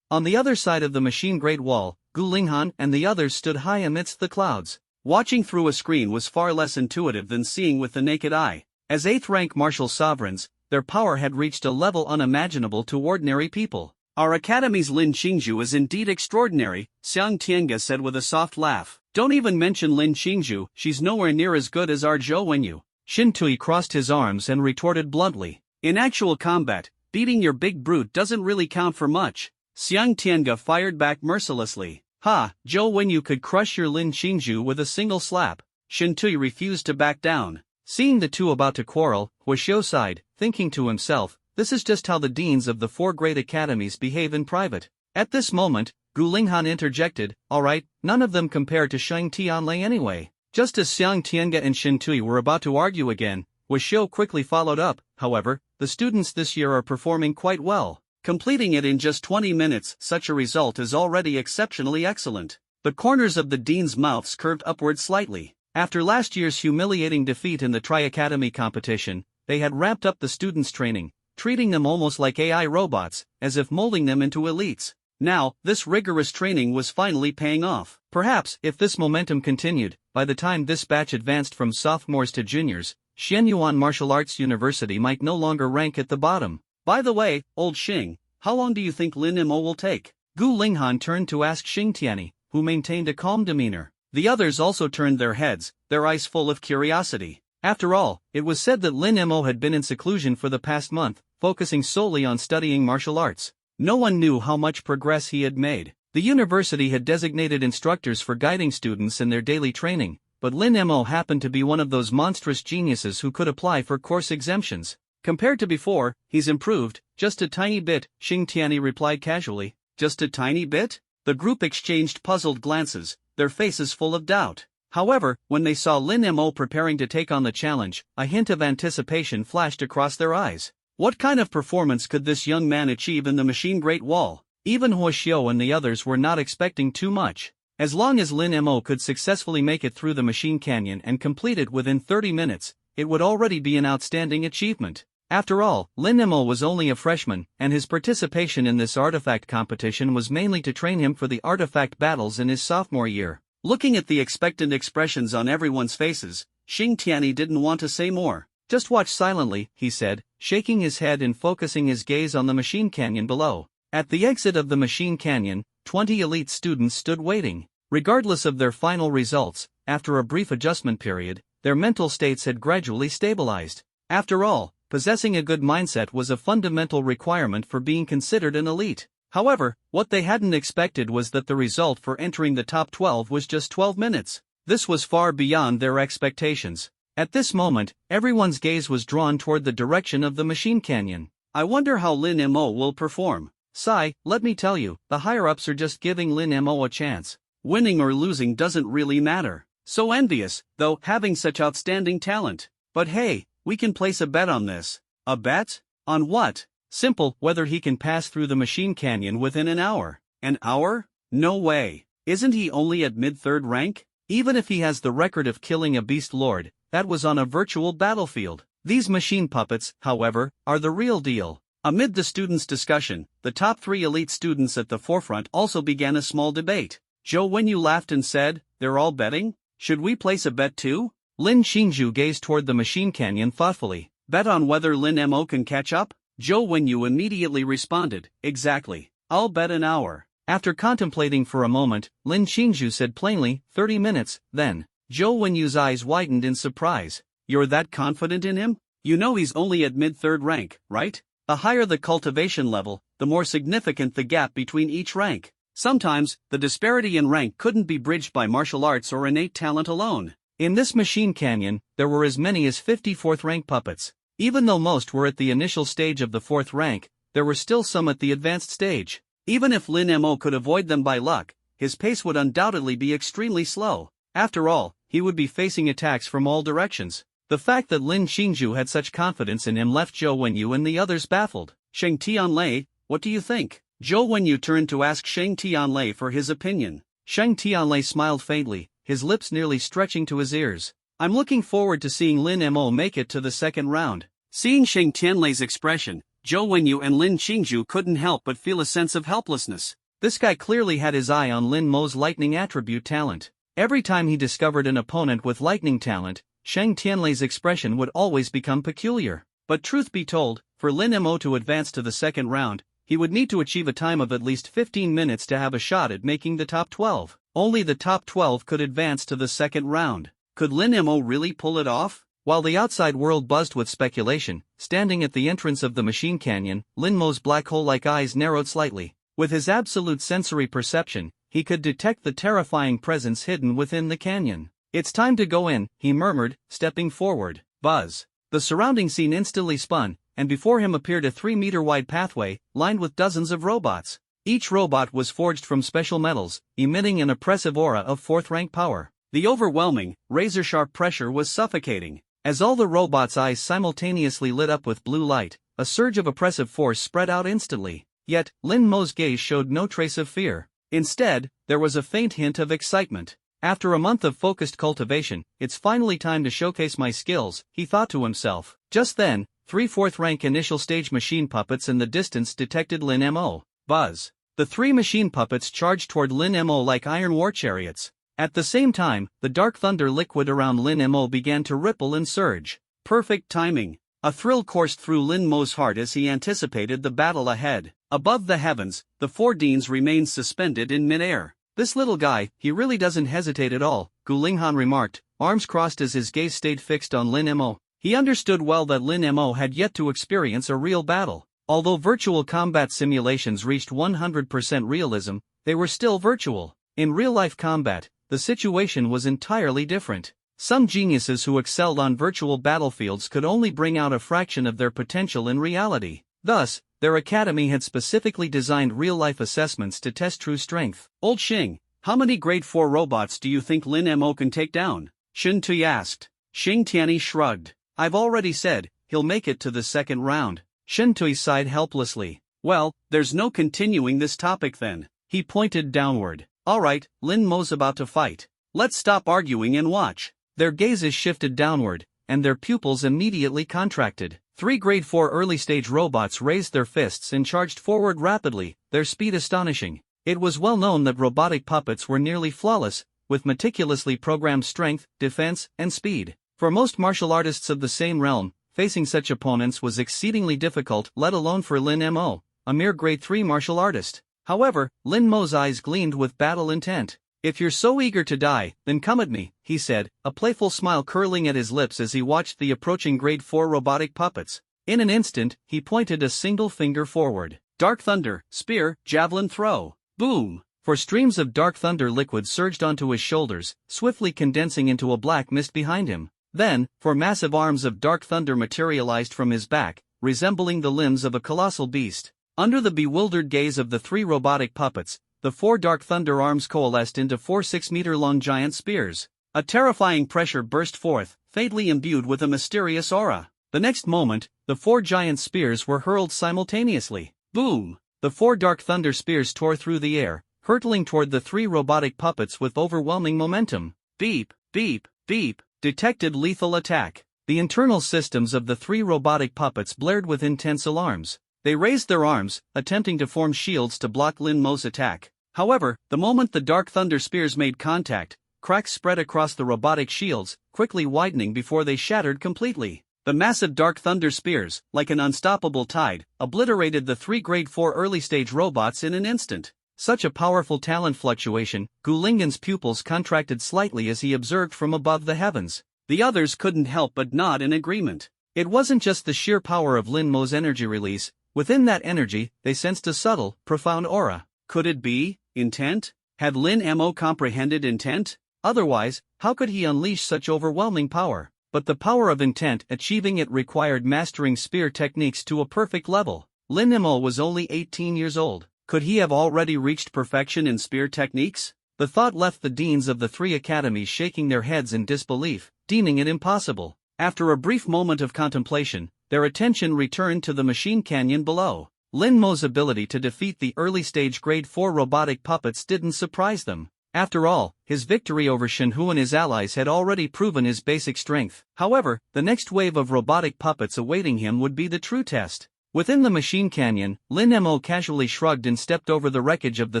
On the other side of the machine Great Wall, Gu Linghan and the others stood high amidst the clouds. Watching through a screen was far less intuitive than seeing with the naked eye. As 8th-rank martial sovereigns, their power had reached a level unimaginable to ordinary people. Our academy's Lin Qingzhu is indeed extraordinary, Xiang Tiange said with a soft laugh. Don't even mention Lin Qingzhu, she's nowhere near as good as our Zhou Wenyu. Xin Tui crossed his arms and retorted bluntly. In actual combat, beating your big brute doesn't really count for much. Xiang Tiange fired back mercilessly. Ha, Zhou Wenyu could crush your Lin Qingzhu with a single slap. Xin Tui refused to back down. Seeing the two about to quarrel, Huaxiu sighed, thinking to himself, this is just how the deans of the 4 great academies behave in private. At this moment, Gu Linghan interjected, alright, none of them compare to Shang Tianlei anyway. Just as Xiang Tiange and Xin Tui were about to argue again, Huaxiu quickly followed up. However, the students this year are performing quite well. Completing it in just 20 minutes, such a result is already exceptionally excellent. The corners of the dean's mouths curved upward slightly. After last year's humiliating defeat in the Tri-Academy competition, they had ramped up the students' training, treating them almost like AI robots, as if molding them into elites. Now, this rigorous training was finally paying off. Perhaps, if this momentum continued, by the time this batch advanced from sophomores to juniors, Xianyuan Martial Arts University might no longer rank at the bottom. By the way, Old Xing, how long do you think Lin Mo will take? Gu Linghan turned to ask Xing Tianyi, who maintained a calm demeanor. The others also turned their heads, their eyes full of curiosity. After all, it was said that Lin Mo had been in seclusion for the past month, focusing solely on studying martial arts. No one knew how much progress he had made. The university had designated instructors for guiding students in their daily training, but Lin Mo happened to be one of those monstrous geniuses who could apply for course exemptions. Compared to before, he's improved, just a tiny bit, Xing Tianyi replied casually. Just a tiny bit? The group exchanged puzzled glances, their faces full of doubt. However, when they saw Lin Mo preparing to take on the challenge, a hint of anticipation flashed across their eyes. What kind of performance could this young man achieve in the machine Great Wall? Even Huaxiu and the others were not expecting too much. As long as Lin Mo could successfully make it through the machine canyon and complete it within 30 minutes, it would already be an outstanding achievement. After all, Lin Mo was only a freshman, and his participation in this artifact competition was mainly to train him for the artifact battles in his sophomore year. Looking at the expectant expressions on everyone's faces, Xing Tianyi didn't want to say more. Just watch silently, he said, shaking his head and focusing his gaze on the machine canyon below. At the exit of the machine canyon, 20 elite students stood waiting. Regardless of their final results, after a brief adjustment period, their mental states had gradually stabilized. After all, possessing a good mindset was a fundamental requirement for being considered an elite. However, what they hadn't expected was that the result for entering the top 12 was just 12 minutes. This was far beyond their expectations. At this moment, everyone's gaze was drawn toward the direction of the machine canyon. I wonder how Lin Mo will perform. Sai, let me tell you, the higher-ups are just giving Lin Mo a chance. Winning or losing doesn't really matter. So envious, though, having such outstanding talent. But hey, we can place a bet on this. A bet? On what? Simple, whether he can pass through the machine canyon within an hour. An hour? No way. Isn't he only at mid-third rank? Even if he has the record of killing a beast lord, that was on a virtual battlefield. These machine puppets, however, are the real deal. Amid the students' discussion, the top 3 elite students at the forefront also began a small debate. Zhou Wenyu laughed and said, "They're all betting? Should we place a bet too?" Lin Xingzhu gazed toward the machine canyon thoughtfully. Bet on whether Lin Mo can catch up? Zhou Wenyu immediately responded, "Exactly. I'll bet an hour." After contemplating for a moment, Lin Xingzhu said plainly, 30 minutes, then. Zhou Wenyu's eyes widened in surprise. "You're that confident in him? You know he's only at mid-third rank, right? The higher the cultivation level, the more significant the gap between each rank. Sometimes, the disparity in rank couldn't be bridged by martial arts or innate talent alone." In this machine canyon, there were as many as 50 fourth-rank puppets. Even though most were at the initial stage of the 4th rank, there were still some at the advanced stage. Even if Lin Mo could avoid them by luck, his pace would undoubtedly be extremely slow. After all, he would be facing attacks from all directions. The fact that Lin Xingzhu had such confidence in him left Zhou Wenyu and the others baffled. "Sheng Tianlei, what do you think?" Zhou Wenyu turned to ask Sheng Tianlei for his opinion. Sheng Tianlei smiled faintly, his lips nearly stretching to his ears. "I'm looking forward to seeing Lin Mo make it to the 2nd round." Seeing Sheng Tianlei's expression, Zhou Wenyu and Lin Xingzhu couldn't help but feel a sense of helplessness. This guy clearly had his eye on Lin Mo's lightning attribute talent. Every time he discovered an opponent with lightning talent, Sheng Tianlei's expression would always become peculiar. But truth be told, for Lin Mo to advance to the 2nd round, he would need to achieve a time of at least 15 minutes to have a shot at making the top 12. Only the top 12 could advance to the 2nd round. Could Lin Mo really pull it off? While the outside world buzzed with speculation, standing at the entrance of the machine canyon, Lin Mo's black hole-like eyes narrowed slightly. With his absolute sensory perception, he could detect the terrifying presence hidden within the canyon. "It's time to go in," he murmured, stepping forward. Buzz. The surrounding scene instantly spun, and before him appeared a 3-meter-wide pathway, lined with dozens of robots. Each robot was forged from special metals, emitting an oppressive aura of 4th-rank power. The overwhelming, razor-sharp pressure was suffocating. As all the robots' eyes simultaneously lit up with blue light, a surge of oppressive force spread out instantly. Yet, Lin Mo's gaze showed no trace of fear. Instead, there was a faint hint of excitement. "After a month of focused cultivation, it's finally time to showcase my skills," he thought to himself. Just then, 3 4th-rank initial stage machine puppets in the distance detected Lin Mo. Buzz. The 3 machine puppets charged toward Lin Mo like iron war chariots. At the same time, the dark thunder liquid around Lin Mo began to ripple and surge. Perfect timing. A thrill coursed through Lin Mo's heart as he anticipated the battle ahead. Above the heavens, the 4 deans remained suspended in midair. "This little guy, he really doesn't hesitate at all," Gu Linghan remarked, arms crossed as his gaze stayed fixed on Lin Mo. He understood well that Lin Mo had yet to experience a real battle. Although virtual combat simulations reached 100% realism, they were still virtual. In real-life combat, the situation was entirely different. Some geniuses who excelled on virtual battlefields could only bring out a fraction of their potential in reality. Thus, their academy had specifically designed real-life assessments to test true strength. "Old Xing, how many grade 4 robots do you think Lin Mo can take down?" Shen Tui asked. Xing Tianyi shrugged. "I've already said, he'll make it to the 2nd round. Shen Tui sighed helplessly. "Well, there's no continuing this topic then." He pointed downward. "Alright, Lin Mo's about to fight. Let's stop arguing and watch." Their gazes shifted downward, and their pupils immediately contracted. 3 grade 4 early-stage robots raised their fists and charged forward rapidly, their speed astonishing. It was well known that robotic puppets were nearly flawless, with meticulously programmed strength, defense, and speed. For most martial artists of the same realm, facing such opponents was exceedingly difficult, let alone for Lin Mo, a mere grade 3 martial artist. However, Lin Mo's eyes gleamed with battle intent. "If you're so eager to die, then come at me," he said, a playful smile curling at his lips as he watched the approaching grade 4 robotic puppets. In an instant, he pointed a single finger forward. Dark thunder, spear, javelin throw. Boom! For streams of dark thunder liquid surged onto his shoulders, swiftly condensing into a black mist behind him. Then, 4 massive arms of dark thunder materialized from his back, resembling the limbs of a colossal beast. Under the bewildered gaze of the 3 robotic puppets, the 4 dark thunder arms coalesced into 4 6-meter-long giant spears. A terrifying pressure burst forth, faintly imbued with a mysterious aura. The next moment, the 4 giant spears were hurled simultaneously. Boom! The 4 dark thunder spears tore through the air, hurtling toward the 3 robotic puppets with overwhelming momentum. Beep, beep, beep, detected lethal attack. The internal systems of the 3 robotic puppets blared with intense alarms. They raised their arms, attempting to form shields to block Lin Mo's attack. However, the moment the dark thunder spears made contact, cracks spread across the robotic shields, quickly widening before they shattered completely. The massive dark thunder spears, like an unstoppable tide, obliterated the 3 grade 4 early-stage robots in an instant. Such a powerful talent fluctuation, Gu Linggan's pupils contracted slightly as he observed from above the heavens. The others couldn't help but nod in agreement. It wasn't just the sheer power of Lin Mo's energy release. Within that energy, they sensed a subtle, profound aura. Could it be intent? Had Lin Mo comprehended intent? Otherwise, how could he unleash such overwhelming power? But the power of intent, achieving it required mastering spear techniques to a perfect level. Lin Mo was only 18 years old. Could he have already reached perfection in spear techniques? The thought left the deans of the 3 academies shaking their heads in disbelief, deeming it impossible. After a brief moment of contemplation, their attention returned to the machine canyon below. Lin Mo's ability to defeat the early-stage grade 4 robotic puppets didn't surprise them. After all, his victory over Shenhu and his allies had already proven his basic strength. However, the next wave of robotic puppets awaiting him would be the true test. Within the machine canyon, Lin Mo casually shrugged and stepped over the wreckage of the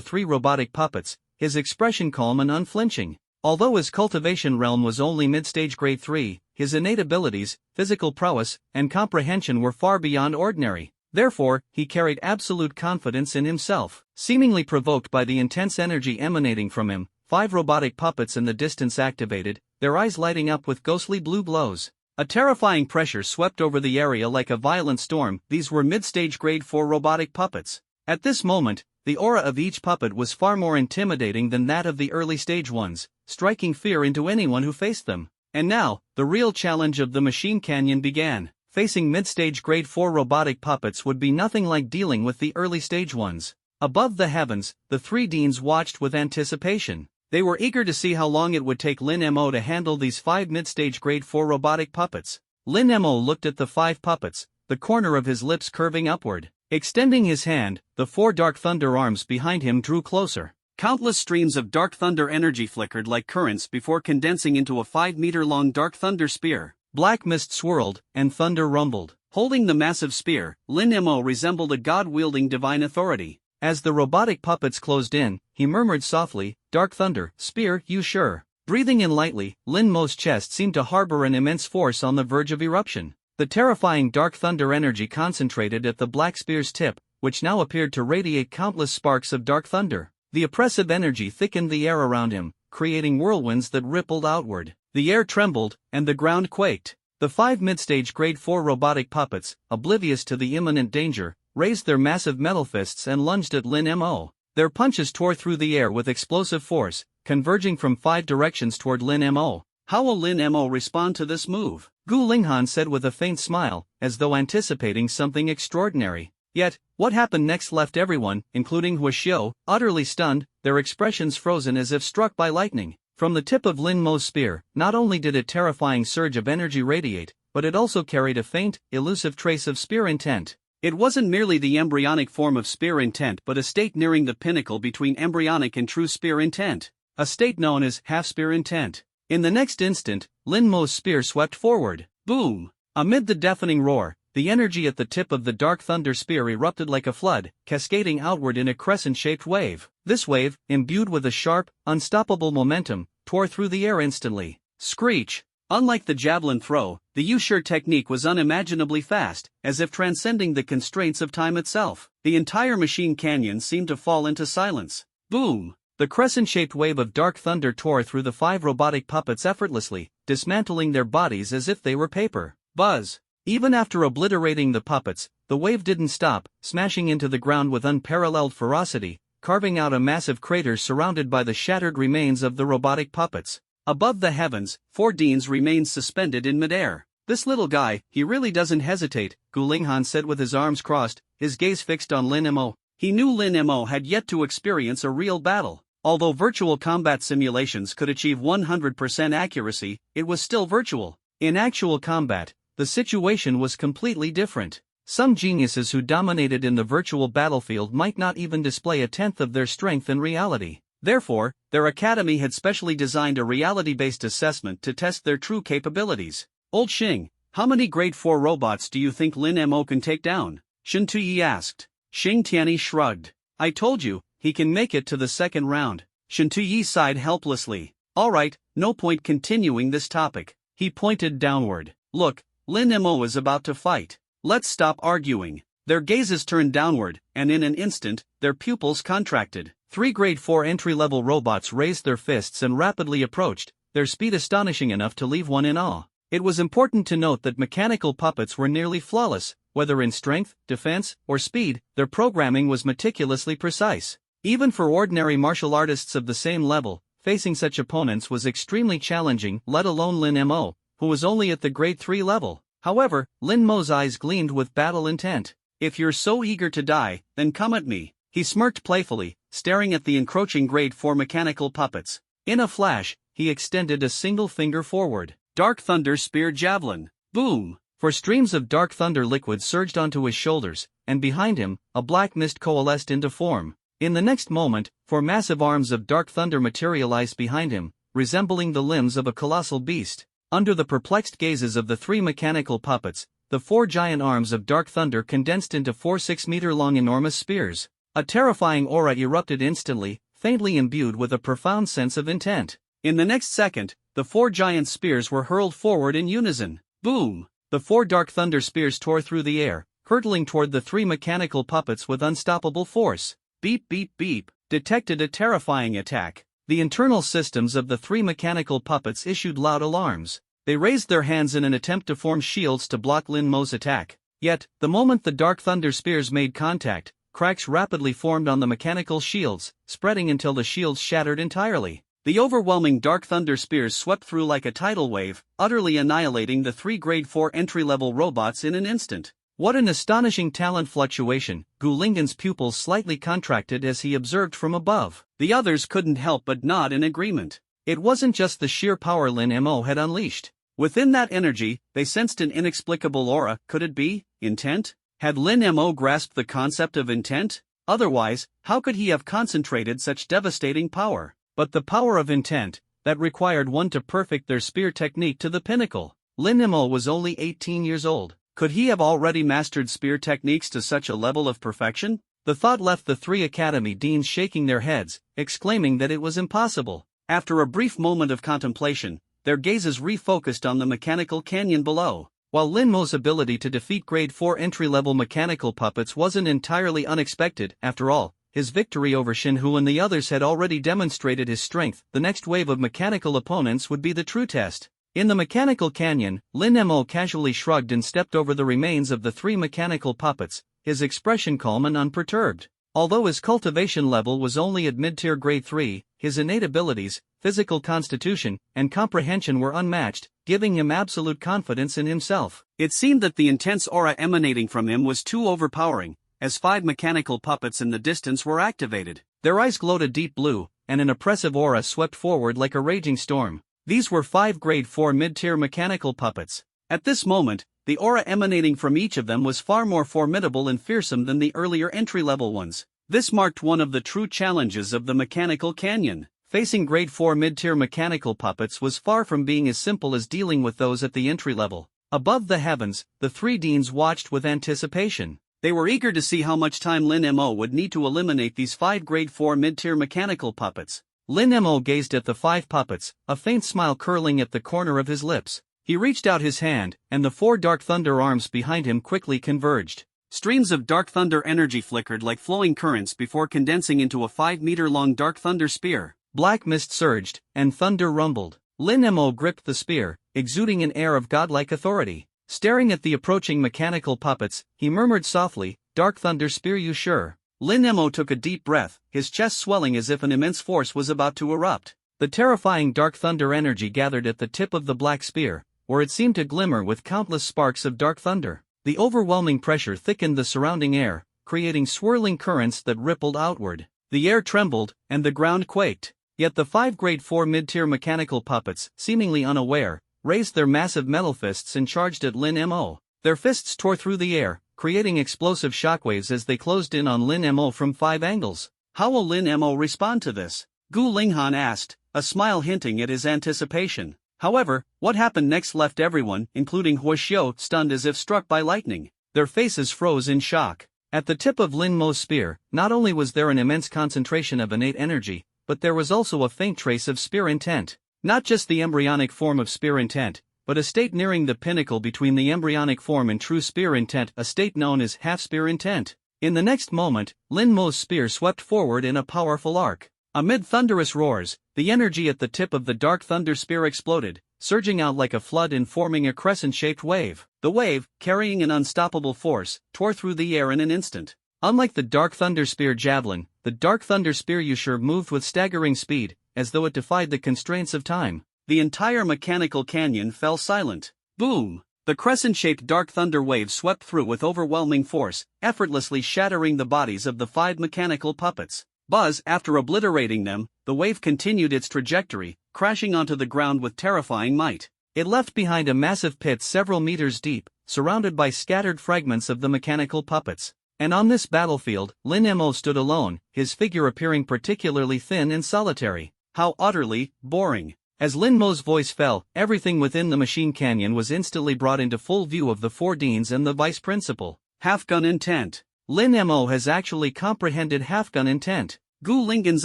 3 robotic puppets, his expression calm and unflinching. Although his cultivation realm was only mid-stage grade 3, his innate abilities, physical prowess, and comprehension were far beyond ordinary. Therefore, he carried absolute confidence in himself. Seemingly provoked by the intense energy emanating from him, 5 robotic puppets in the distance activated, their eyes lighting up with ghostly blue glows. A terrifying pressure swept over the area like a violent storm. These were mid-stage grade 4 robotic puppets. At this moment, the aura of each puppet was far more intimidating than that of the early-stage ones, striking fear into anyone who faced them. And now, the real challenge of the machine canyon began. Facing mid-stage grade 4 robotic puppets would be nothing like dealing with the early-stage ones. Above the heavens, the 3 deans watched with anticipation. They were eager to see how long it would take Lin Mo to handle these 5 mid-stage grade 4 robotic puppets. Lin Mo looked at the 5 puppets, the corner of his lips curving upward. Extending his hand, the 4 dark thunder arms behind him drew closer. Countless streams of dark thunder energy flickered like currents before condensing into a 5-meter-long dark thunder spear. Black mist swirled, and thunder rumbled. Holding the massive spear, Lin Mo resembled a god-wielding divine authority. As the robotic puppets closed in, he murmured softly, "Dark thunder, spear, you sure?" Breathing in lightly, Lin Mo's chest seemed to harbor an immense force on the verge of eruption. The terrifying dark thunder energy concentrated at the black spear's tip, which now appeared to radiate countless sparks of dark thunder. The oppressive energy thickened the air around him, creating whirlwinds that rippled outward. The air trembled, and the ground quaked. The 5 mid-stage grade 4 robotic puppets, oblivious to the imminent danger, raised their massive metal fists and lunged at Lin Mo. Their punches tore through the air with explosive force, converging from 5 directions toward Lin Mo. How will Lin Mo respond to this move? Gu Linghan said with a faint smile, as though anticipating something extraordinary. Yet, what happened next left everyone, including Hua Xiu, utterly stunned, their expressions frozen as if struck by lightning. From the tip of Lin Mo's spear, not only did a terrifying surge of energy radiate, but it also carried a faint, elusive trace of spear intent. It wasn't merely the embryonic form of spear intent but a state nearing the pinnacle between embryonic and true spear intent. A state known as half-spear intent. In the next instant, Lin Mo's spear swept forward. Boom! Amid the deafening roar, the energy at the tip of the dark thunder spear erupted like a flood, cascading outward in a crescent-shaped wave. This wave, imbued with a sharp, unstoppable momentum, tore through the air instantly. Screech! Unlike the javelin throw, the Yushir technique was unimaginably fast, as if transcending the constraints of time itself. The entire machine canyon seemed to fall into silence. Boom! The crescent-shaped wave of dark thunder tore through the 5 robotic puppets effortlessly, dismantling their bodies as if they were paper. Buzz! Even after obliterating the puppets, the wave didn't stop, smashing into the ground with unparalleled ferocity, carving out a massive crater surrounded by the shattered remains of the robotic puppets. Above the heavens, 4 deans remained suspended in midair. "This little guy, he really doesn't hesitate," Gu Linghan said with his arms crossed, his gaze fixed on Lin Mo. He knew Lin Mo had yet to experience a real battle. Although virtual combat simulations could achieve 100% accuracy, it was still virtual. In actual combat, the situation was completely different. Some geniuses who dominated in the virtual battlefield might not even display a tenth of their strength in reality. Therefore, their academy had specially designed a reality-based assessment to test their true capabilities. Old Xing, how many grade 4 robots do you think Lin Mo can take down? Shen Tuyi asked. Xing Tianyi shrugged. I told you, he can make it to the second round. Shen Tuyi sighed helplessly. Alright, no point continuing this topic. He pointed downward. Look, Lin Mo is about to fight. Let's stop arguing. Their gazes turned downward, and in an instant, their pupils contracted. 3 grade 4 entry-level robots raised their fists and rapidly approached, their speed astonishing enough to leave one in awe. It was important to note that mechanical puppets were nearly flawless, whether in strength, defense, or speed, their programming was meticulously precise. Even for ordinary martial artists of the same level, facing such opponents was extremely challenging, let alone Lin Mo, who was only at the grade 3 level. However, Lin Mo's eyes gleamed with battle intent. If you're so eager to die, then come at me. He smirked playfully, staring at the encroaching grade 4 mechanical puppets. In a flash, he extended a single finger forward. Dark Thunder Spear Javelin. Boom! For streams of dark thunder liquid surged onto his shoulders, and behind him, a black mist coalesced into form. In the next moment, 4 massive arms of dark thunder materialized behind him, resembling the limbs of a colossal beast. Under the perplexed gazes of the 3 mechanical puppets, the 4 giant arms of dark thunder condensed into 4 6-meter-long enormous spears. A terrifying aura erupted instantly, faintly imbued with a profound sense of intent. In the next second, the 4 giant spears were hurled forward in unison. Boom! The 4 dark thunder spears tore through the air, hurtling toward the 3 mechanical puppets with unstoppable force. Beep beep beep, detected a terrifying attack. The internal systems of the 3 mechanical puppets issued loud alarms. They raised their hands in an attempt to form shields to block Lin Mo's attack. Yet, the moment the dark thunder spears made contact, cracks rapidly formed on the mechanical shields, spreading until the shields shattered entirely. The overwhelming dark thunder spears swept through like a tidal wave, utterly annihilating the 3 grade 4 entry-level robots in an instant. What an astonishing talent fluctuation! Gu Lingan's pupils slightly contracted as he observed from above. The others couldn't help but nod in agreement. It wasn't just the sheer power Lin Mo had unleashed. Within that energy, they sensed an inexplicable aura. Could it be intent? Had Lin Mo grasped the concept of intent? Otherwise, how could he have concentrated such devastating power? But the power of intent, that required one to perfect their spear technique to the pinnacle. Lin Mo was only 18 years old. Could he have already mastered spear techniques to such a level of perfection? The thought left the 3 academy deans shaking their heads, exclaiming that it was impossible. After a brief moment of contemplation, their gazes refocused on the mechanical canyon below. While Lin Mo's ability to defeat grade 4 entry-level mechanical puppets wasn't entirely unexpected, after all, his victory over Shinhu and the others had already demonstrated his strength. The next wave of mechanical opponents would be the true test. In the mechanical canyon, Lin Mo casually shrugged and stepped over the remains of the 3 mechanical puppets, his expression calm and unperturbed. Although his cultivation level was only at mid-tier grade 3, his innate abilities, physical constitution, and comprehension were unmatched, giving him absolute confidence in himself. It seemed that the intense aura emanating from him was too overpowering, as 5 mechanical puppets in the distance were activated. Their eyes glowed a deep blue, and an oppressive aura swept forward like a raging storm. These were 5 grade 4 mid-tier mechanical puppets. At this moment, the aura emanating from each of them was far more formidable and fearsome than the earlier entry-level ones. This marked one of the true challenges of the mechanical canyon. Facing grade 4 mid-tier mechanical puppets was far from being as simple as dealing with those at the entry level. Above the heavens, the 3 deans watched with anticipation. They were eager to see how much time Lin Mo would need to eliminate these 5 grade 4 mid-tier mechanical puppets. Lin Mo gazed at the 5 puppets, a faint smile curling at the corner of his lips. He reached out his hand, and the 4 dark thunder arms behind him quickly converged. Streams of dark thunder energy flickered like flowing currents before condensing into a 5-meter-long dark thunder spear. Black mist surged, and thunder rumbled. Lin Mo gripped the spear, exuding an air of godlike authority. Staring at the approaching mechanical puppets, he murmured softly, "Dark thunder spear, you sure?" Lin Mo took a deep breath, his chest swelling as if an immense force was about to erupt. The terrifying dark thunder energy gathered at the tip of the black spear, where it seemed to glimmer with countless sparks of dark thunder. The overwhelming pressure thickened the surrounding air, creating swirling currents that rippled outward. The air trembled, and the ground quaked. Yet the 5 grade 4 mid-tier mechanical puppets, seemingly unaware, raised their massive metal fists and charged at Lin Mo. Their fists tore through the air, creating explosive shockwaves as they closed in on Lin Mo from 5 angles. How will Lin Mo respond to this? Gu Linghan asked, a smile hinting at his anticipation. However, what happened next left everyone, including Huo Xiu, stunned as if struck by lightning. Their faces froze in shock. At the tip of Lin Mo's spear, not only was there an immense concentration of innate energy, but there was also a faint trace of spear intent. Not just the embryonic form of spear intent, but a state nearing the pinnacle between the embryonic form and true spear intent, a state known as half-spear intent. In the next moment, Lin Mo's spear swept forward in a powerful arc. Amid thunderous roars, the energy at the tip of the dark thunder spear exploded, surging out like a flood and forming a crescent-shaped wave. The wave, carrying an unstoppable force, tore through the air in an instant. Unlike the Dark Thunder Spear javelin, the Dark Thunder Spear Yusher moved with staggering speed, as though it defied the constraints of time. The entire mechanical canyon fell silent. Boom! The crescent-shaped dark thunder wave swept through with overwhelming force, effortlessly shattering the bodies of the 5 mechanical puppets. Buzz, after obliterating them, the wave continued its trajectory, crashing onto the ground with terrifying might. It left behind a massive pit several meters deep, surrounded by scattered fragments of the mechanical puppets. And on this battlefield, Lin Mo stood alone, his figure appearing particularly thin and solitary. How utterly boring. As Lin Mo's voice fell, everything within the machine canyon was instantly brought into full view of the 4 deans and the vice principal. Half-gun intent. Lin Mo has actually comprehended half-gun intent. Gu Linghan's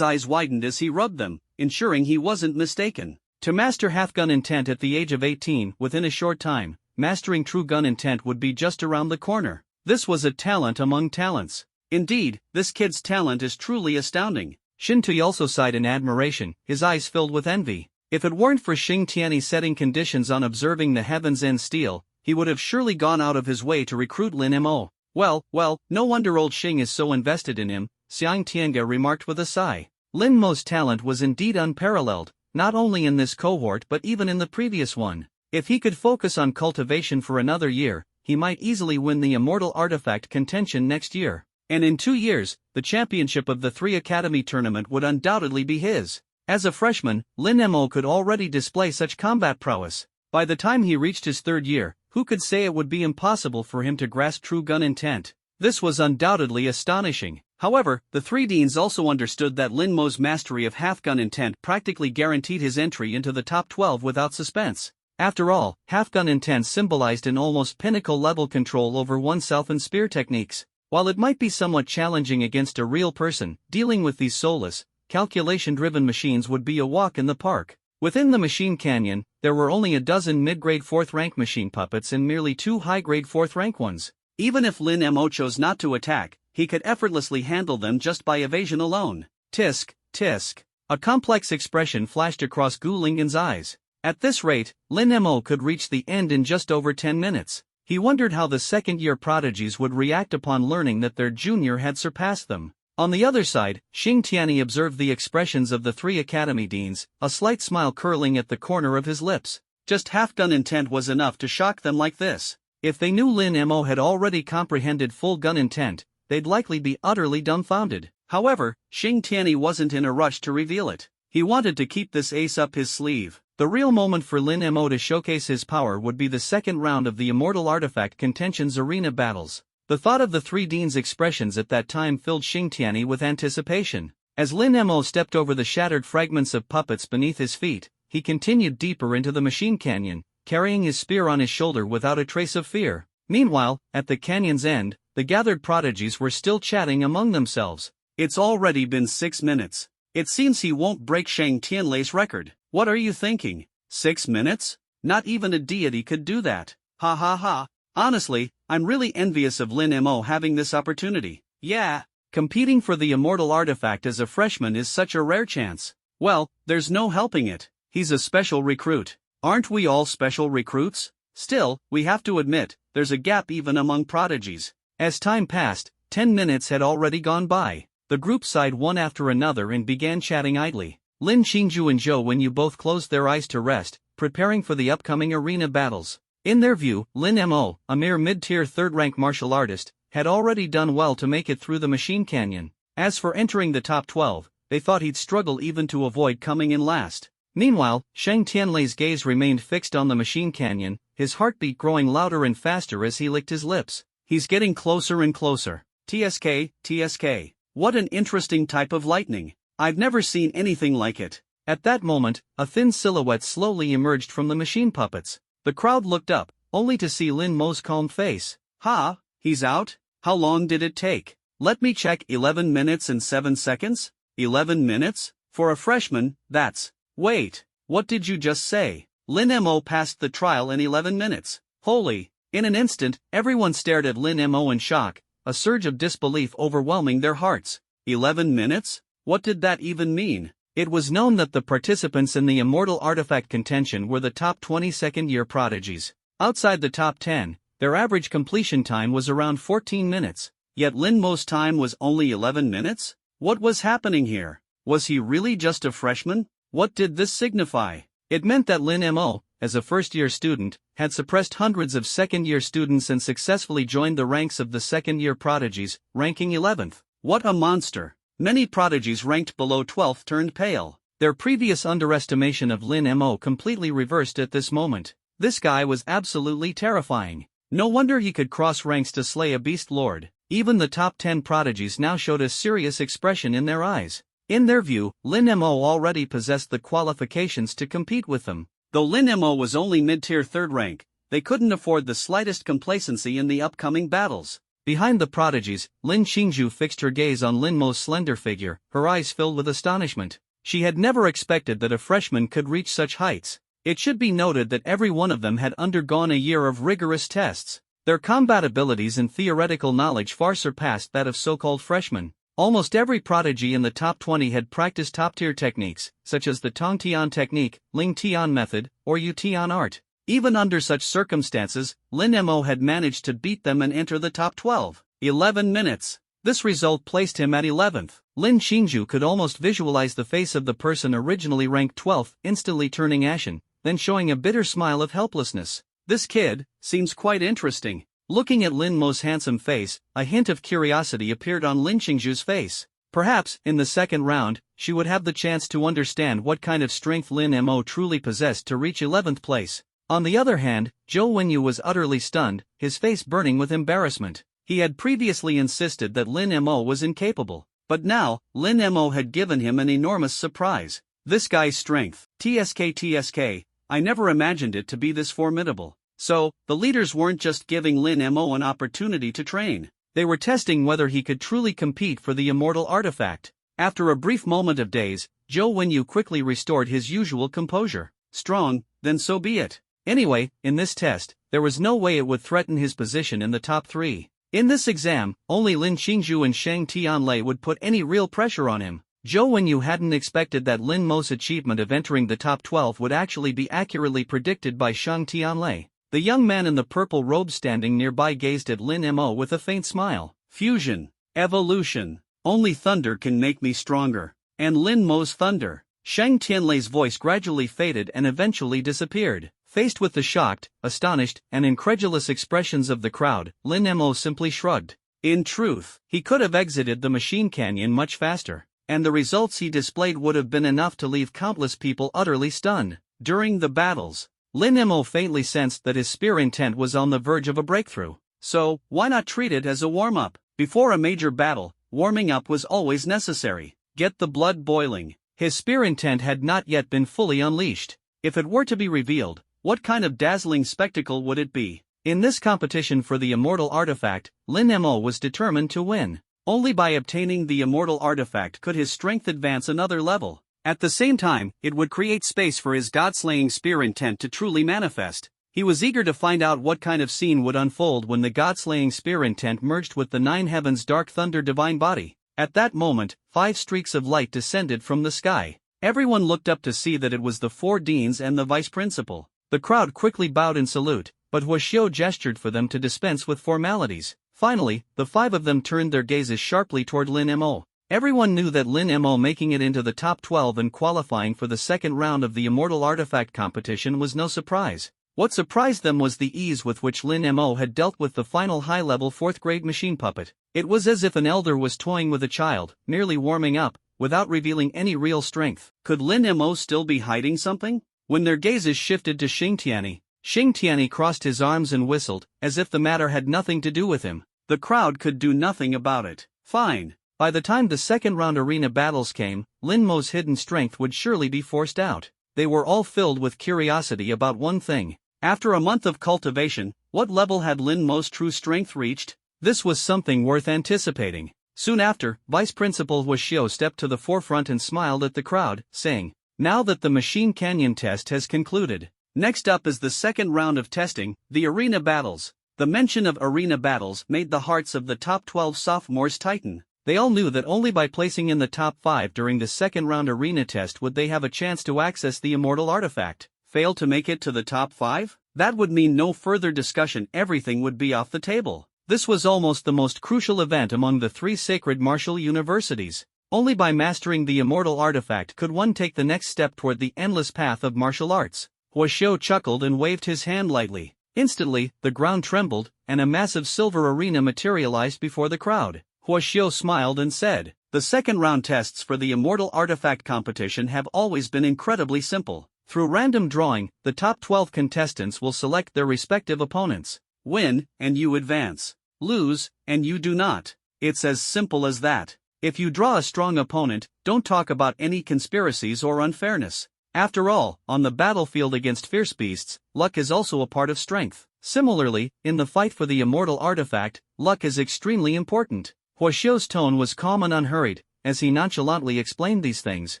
eyes widened as he rubbed them, ensuring he wasn't mistaken. To master half-gun intent at the age of 18, within a short time, mastering true gun intent would be just around the corner. This was a talent among talents. Indeed, this kid's talent is truly astounding. Xin Tui also sighed in admiration, his eyes filled with envy. If it weren't for Xing Tianyi setting conditions on observing the heavens and steel, he would have surely gone out of his way to recruit Lin Mo. Well, no wonder old Xing is so invested in him, Xiang Tiange remarked with a sigh. Lin Mo's talent was indeed unparalleled, not only in this cohort but even in the previous one. If he could focus on cultivation for another year, he might easily win the Immortal Artifact contention next year. And in 2 years, the championship of the 3 Academy tournament would undoubtedly be his. As a freshman, Lin Mo could already display such combat prowess. By the time he reached his 3rd year, who could say it would be impossible for him to grasp true gun intent? This was undoubtedly astonishing. However, the 3 deans also understood that Lin Mo's mastery of half-gun intent practically guaranteed his entry into the top 12 without suspense. After all, half-gun intent symbolized an almost pinnacle-level control over oneself and spear techniques. While it might be somewhat challenging against a real person, dealing with these soulless, calculation-driven machines would be a walk in the park. Within the machine canyon, there were only a dozen mid-grade 4th-rank machine puppets and merely 2 high-grade 4th-rank ones. Even if Lin Mo chose not to attack, he could effortlessly handle them just by evasion alone. Tisk, tisk. A complex expression flashed across Gu Linghan's eyes. At this rate, Lin Mo could reach the end in just over 10 minutes. He wondered how the second-year prodigies would react upon learning that their junior had surpassed them. On the other side, Xing Tianyi observed the expressions of the 3 academy deans, a slight smile curling at the corner of his lips. Just half-gun intent was enough to shock them like this. If they knew Lin Mo had already comprehended full gun intent, they'd likely be utterly dumbfounded. However, Xing Tianyi wasn't in a rush to reveal it. He wanted to keep this ace up his sleeve. The real moment for Lin Mo to showcase his power would be the second round of the Immortal Artifact Contention's arena battles. The thought of the 3 deans' expressions at that time filled Xing Tianyi with anticipation. As Lin Mo stepped over the shattered fragments of puppets beneath his feet, he continued deeper into the machine canyon, carrying his spear on his shoulder without a trace of fear. Meanwhile, at the canyon's end, the gathered prodigies were still chatting among themselves. It's already been 6 minutes. It seems he won't break Shang Tianlei's record. What are you thinking? 6 minutes? Not even a deity could do that. Ha ha ha. Honestly, I'm really envious of Lin Mo having this opportunity. Yeah, competing for the Immortal Artifact as a freshman is such a rare chance. Well, there's no helping it. He's a special recruit. Aren't we all special recruits? Still, we have to admit, there's a gap even among prodigies. As time passed, 10 minutes had already gone by. The group sighed one after another and began chatting idly. Lin Qingju and Zhou Wenyu both closed their eyes to rest, preparing for the upcoming arena battles. In their view, Lin Mo, a mere mid-tier 3rd-rank martial artist, had already done well to make it through the machine canyon. As for entering the top 12, they thought he'd struggle even to avoid coming in last. Meanwhile, Sheng Tianlei's gaze remained fixed on the machine canyon, his heartbeat growing louder and faster as he licked his lips. He's getting closer and closer. TSK, TSK. What an interesting type of lightning. I've never seen anything like it. At that moment, a thin silhouette slowly emerged from the machine puppets. The crowd looked up, only to see Lin Mo's calm face. Ha, he's out? How long did it take? Let me check. 11 minutes and 7 seconds? 11 minutes? For a freshman, that's... Wait, what did you just say? Lin Mo passed the trial in 11 minutes. Holy! In an instant, everyone stared at Lin Mo in shock, a surge of disbelief overwhelming their hearts. 11 minutes? What did that even mean? It was known that the participants in the Immortal Artifact contention were the top 20 second-year prodigies. Outside the top 10, their average completion time was around 14 minutes. Yet Lin Mo's time was only 11 minutes? What was happening here? Was he really just a freshman? What did this signify? It meant that Lin Mo, as a first-year student, had suppressed hundreds of second-year students and successfully joined the ranks of the second-year prodigies, ranking 11th. What a monster! Many prodigies ranked below 12th turned pale. Their previous underestimation of Lin Mo completely reversed at this moment. This guy was absolutely terrifying. No wonder he could cross ranks to slay a beast lord. Even the top 10 prodigies now showed a serious expression in their eyes. In their view, Lin Mo already possessed the qualifications to compete with them. Though Lin Mo was only mid-tier 3rd rank, they couldn't afford the slightest complacency in the upcoming battles. Behind the prodigies, Lin Qingju fixed her gaze on Lin Mo's slender figure, her eyes filled with astonishment. She had never expected that a freshman could reach such heights. It should be noted that every one of them had undergone a year of rigorous tests. Their combat abilities and theoretical knowledge far surpassed that of so-called freshmen. Almost every prodigy in the top 20 had practiced top-tier techniques, such as the Tong Tian technique, Ling Tian method, or Yu Tian art. Even under such circumstances, Lin Mo had managed to beat them and enter the top 12. 11 minutes. This result placed him at 11th. Lin Qingju could almost visualize the face of the person originally ranked 12th instantly turning ashen, then showing a bitter smile of helplessness. This kid seems quite interesting. Looking at Lin Mo's handsome face, a hint of curiosity appeared on Lin Qingju's face. Perhaps, in the second round, she would have the chance to understand what kind of strength Lin Mo truly possessed to reach 11th place. On the other hand, Zhou Wenyu was utterly stunned, his face burning with embarrassment. He had previously insisted that Lin Mo was incapable, but now, Lin Mo had given him an enormous surprise. This guy's strength, TSK, I never imagined it to be this formidable. So, the leaders weren't just giving Lin Mo an opportunity to train. They were testing whether he could truly compete for the Immortal Artifact. After a brief moment of daze, Zhou Wenyu quickly restored his usual composure. Strong, then so be it. Anyway, in this test, there was no way it would threaten his position in the top 3. In this exam, only Lin Qingju and Sheng Tianlei would put any real pressure on him. Zhou Wenyu hadn't expected that Lin Mo's achievement of entering the top 12 would actually be accurately predicted by Sheng Tianlei. The young man in the purple robe standing nearby gazed at Lin Mo with a faint smile. Fusion. Evolution. Only thunder can make me stronger. And Lin Mo's thunder. Sheng Tianlei's voice gradually faded and eventually disappeared. Faced with the shocked, astonished, and incredulous expressions of the crowd, Lin Mo simply shrugged. In truth, he could have exited the machine canyon much faster, and the results he displayed would have been enough to leave countless people utterly stunned. During the battles, Lin Mo faintly sensed that his spear intent was on the verge of a breakthrough. So, why not treat it as a warm-up? Before a major battle, warming up was always necessary. Get the blood boiling. His spear intent had not yet been fully unleashed. If it were to be revealed, what kind of dazzling spectacle would it be? In this competition for the Immortal Artifact, Lin Mo was determined to win. Only by obtaining the Immortal Artifact could his strength advance another level. At the same time, it would create space for his god-slaying spear intent to truly manifest. He was eager to find out what kind of scene would unfold when the god-slaying spear intent merged with the Nine Heavens' Dark Thunder divine body. At that moment, 5 streaks of light descended from the sky. Everyone looked up to see that it was the 4 deans and the vice principal. The crowd quickly bowed in salute, but Huaxiu gestured for them to dispense with formalities. Finally, the 5 of them turned their gazes sharply toward Lin Mo. Everyone knew that Lin Mo making it into the top 12 and qualifying for the second round of the Immortal Artifact competition was no surprise. What surprised them was the ease with which Lin Mo had dealt with the final high-level 4th grade machine puppet. It was as if an elder was toying with a child, merely warming up, without revealing any real strength. Could Lin Mo still be hiding something? When their gazes shifted to Xing Tianyi crossed his arms and whistled, as if the matter had nothing to do with him. The crowd could do nothing about it. Fine. By the time the second round arena battles came, Lin Mo's hidden strength would surely be forced out. They were all filled with curiosity about one thing. After a month of cultivation, what level had Lin Mo's true strength reached? This was something worth anticipating. Soon after, Vice Principal Xiao stepped to the forefront and smiled at the crowd, saying, "Now that the Machine Canyon test has concluded, next up is the second round of testing, the arena battles." The mention of arena battles made the hearts of the top 12 sophomores tighten. They all knew that only by placing in the top 5 during the second round arena test would they have a chance to access the immortal artifact. Fail to make it to the top 5? That would mean no further discussion, everything would be off the table. This was almost the most crucial event among the 3 sacred martial universities. Only by mastering the immortal artifact could one take the next step toward the endless path of martial arts. Xiao chuckled and waved his hand lightly. Instantly, the ground trembled, and a massive silver arena materialized before the crowd. Xiao smiled and said, "The second round tests for the immortal artifact competition have always been incredibly simple. Through random drawing, the top 12 contestants will select their respective opponents. Win, and you advance. Lose, and you do not. It's as simple as that. If you draw a strong opponent, don't talk about any conspiracies or unfairness. After all, on the battlefield against fierce beasts, luck is also a part of strength. Similarly, in the fight for the immortal artifact, luck is extremely important." Xiao's tone was calm and unhurried, as he nonchalantly explained these things.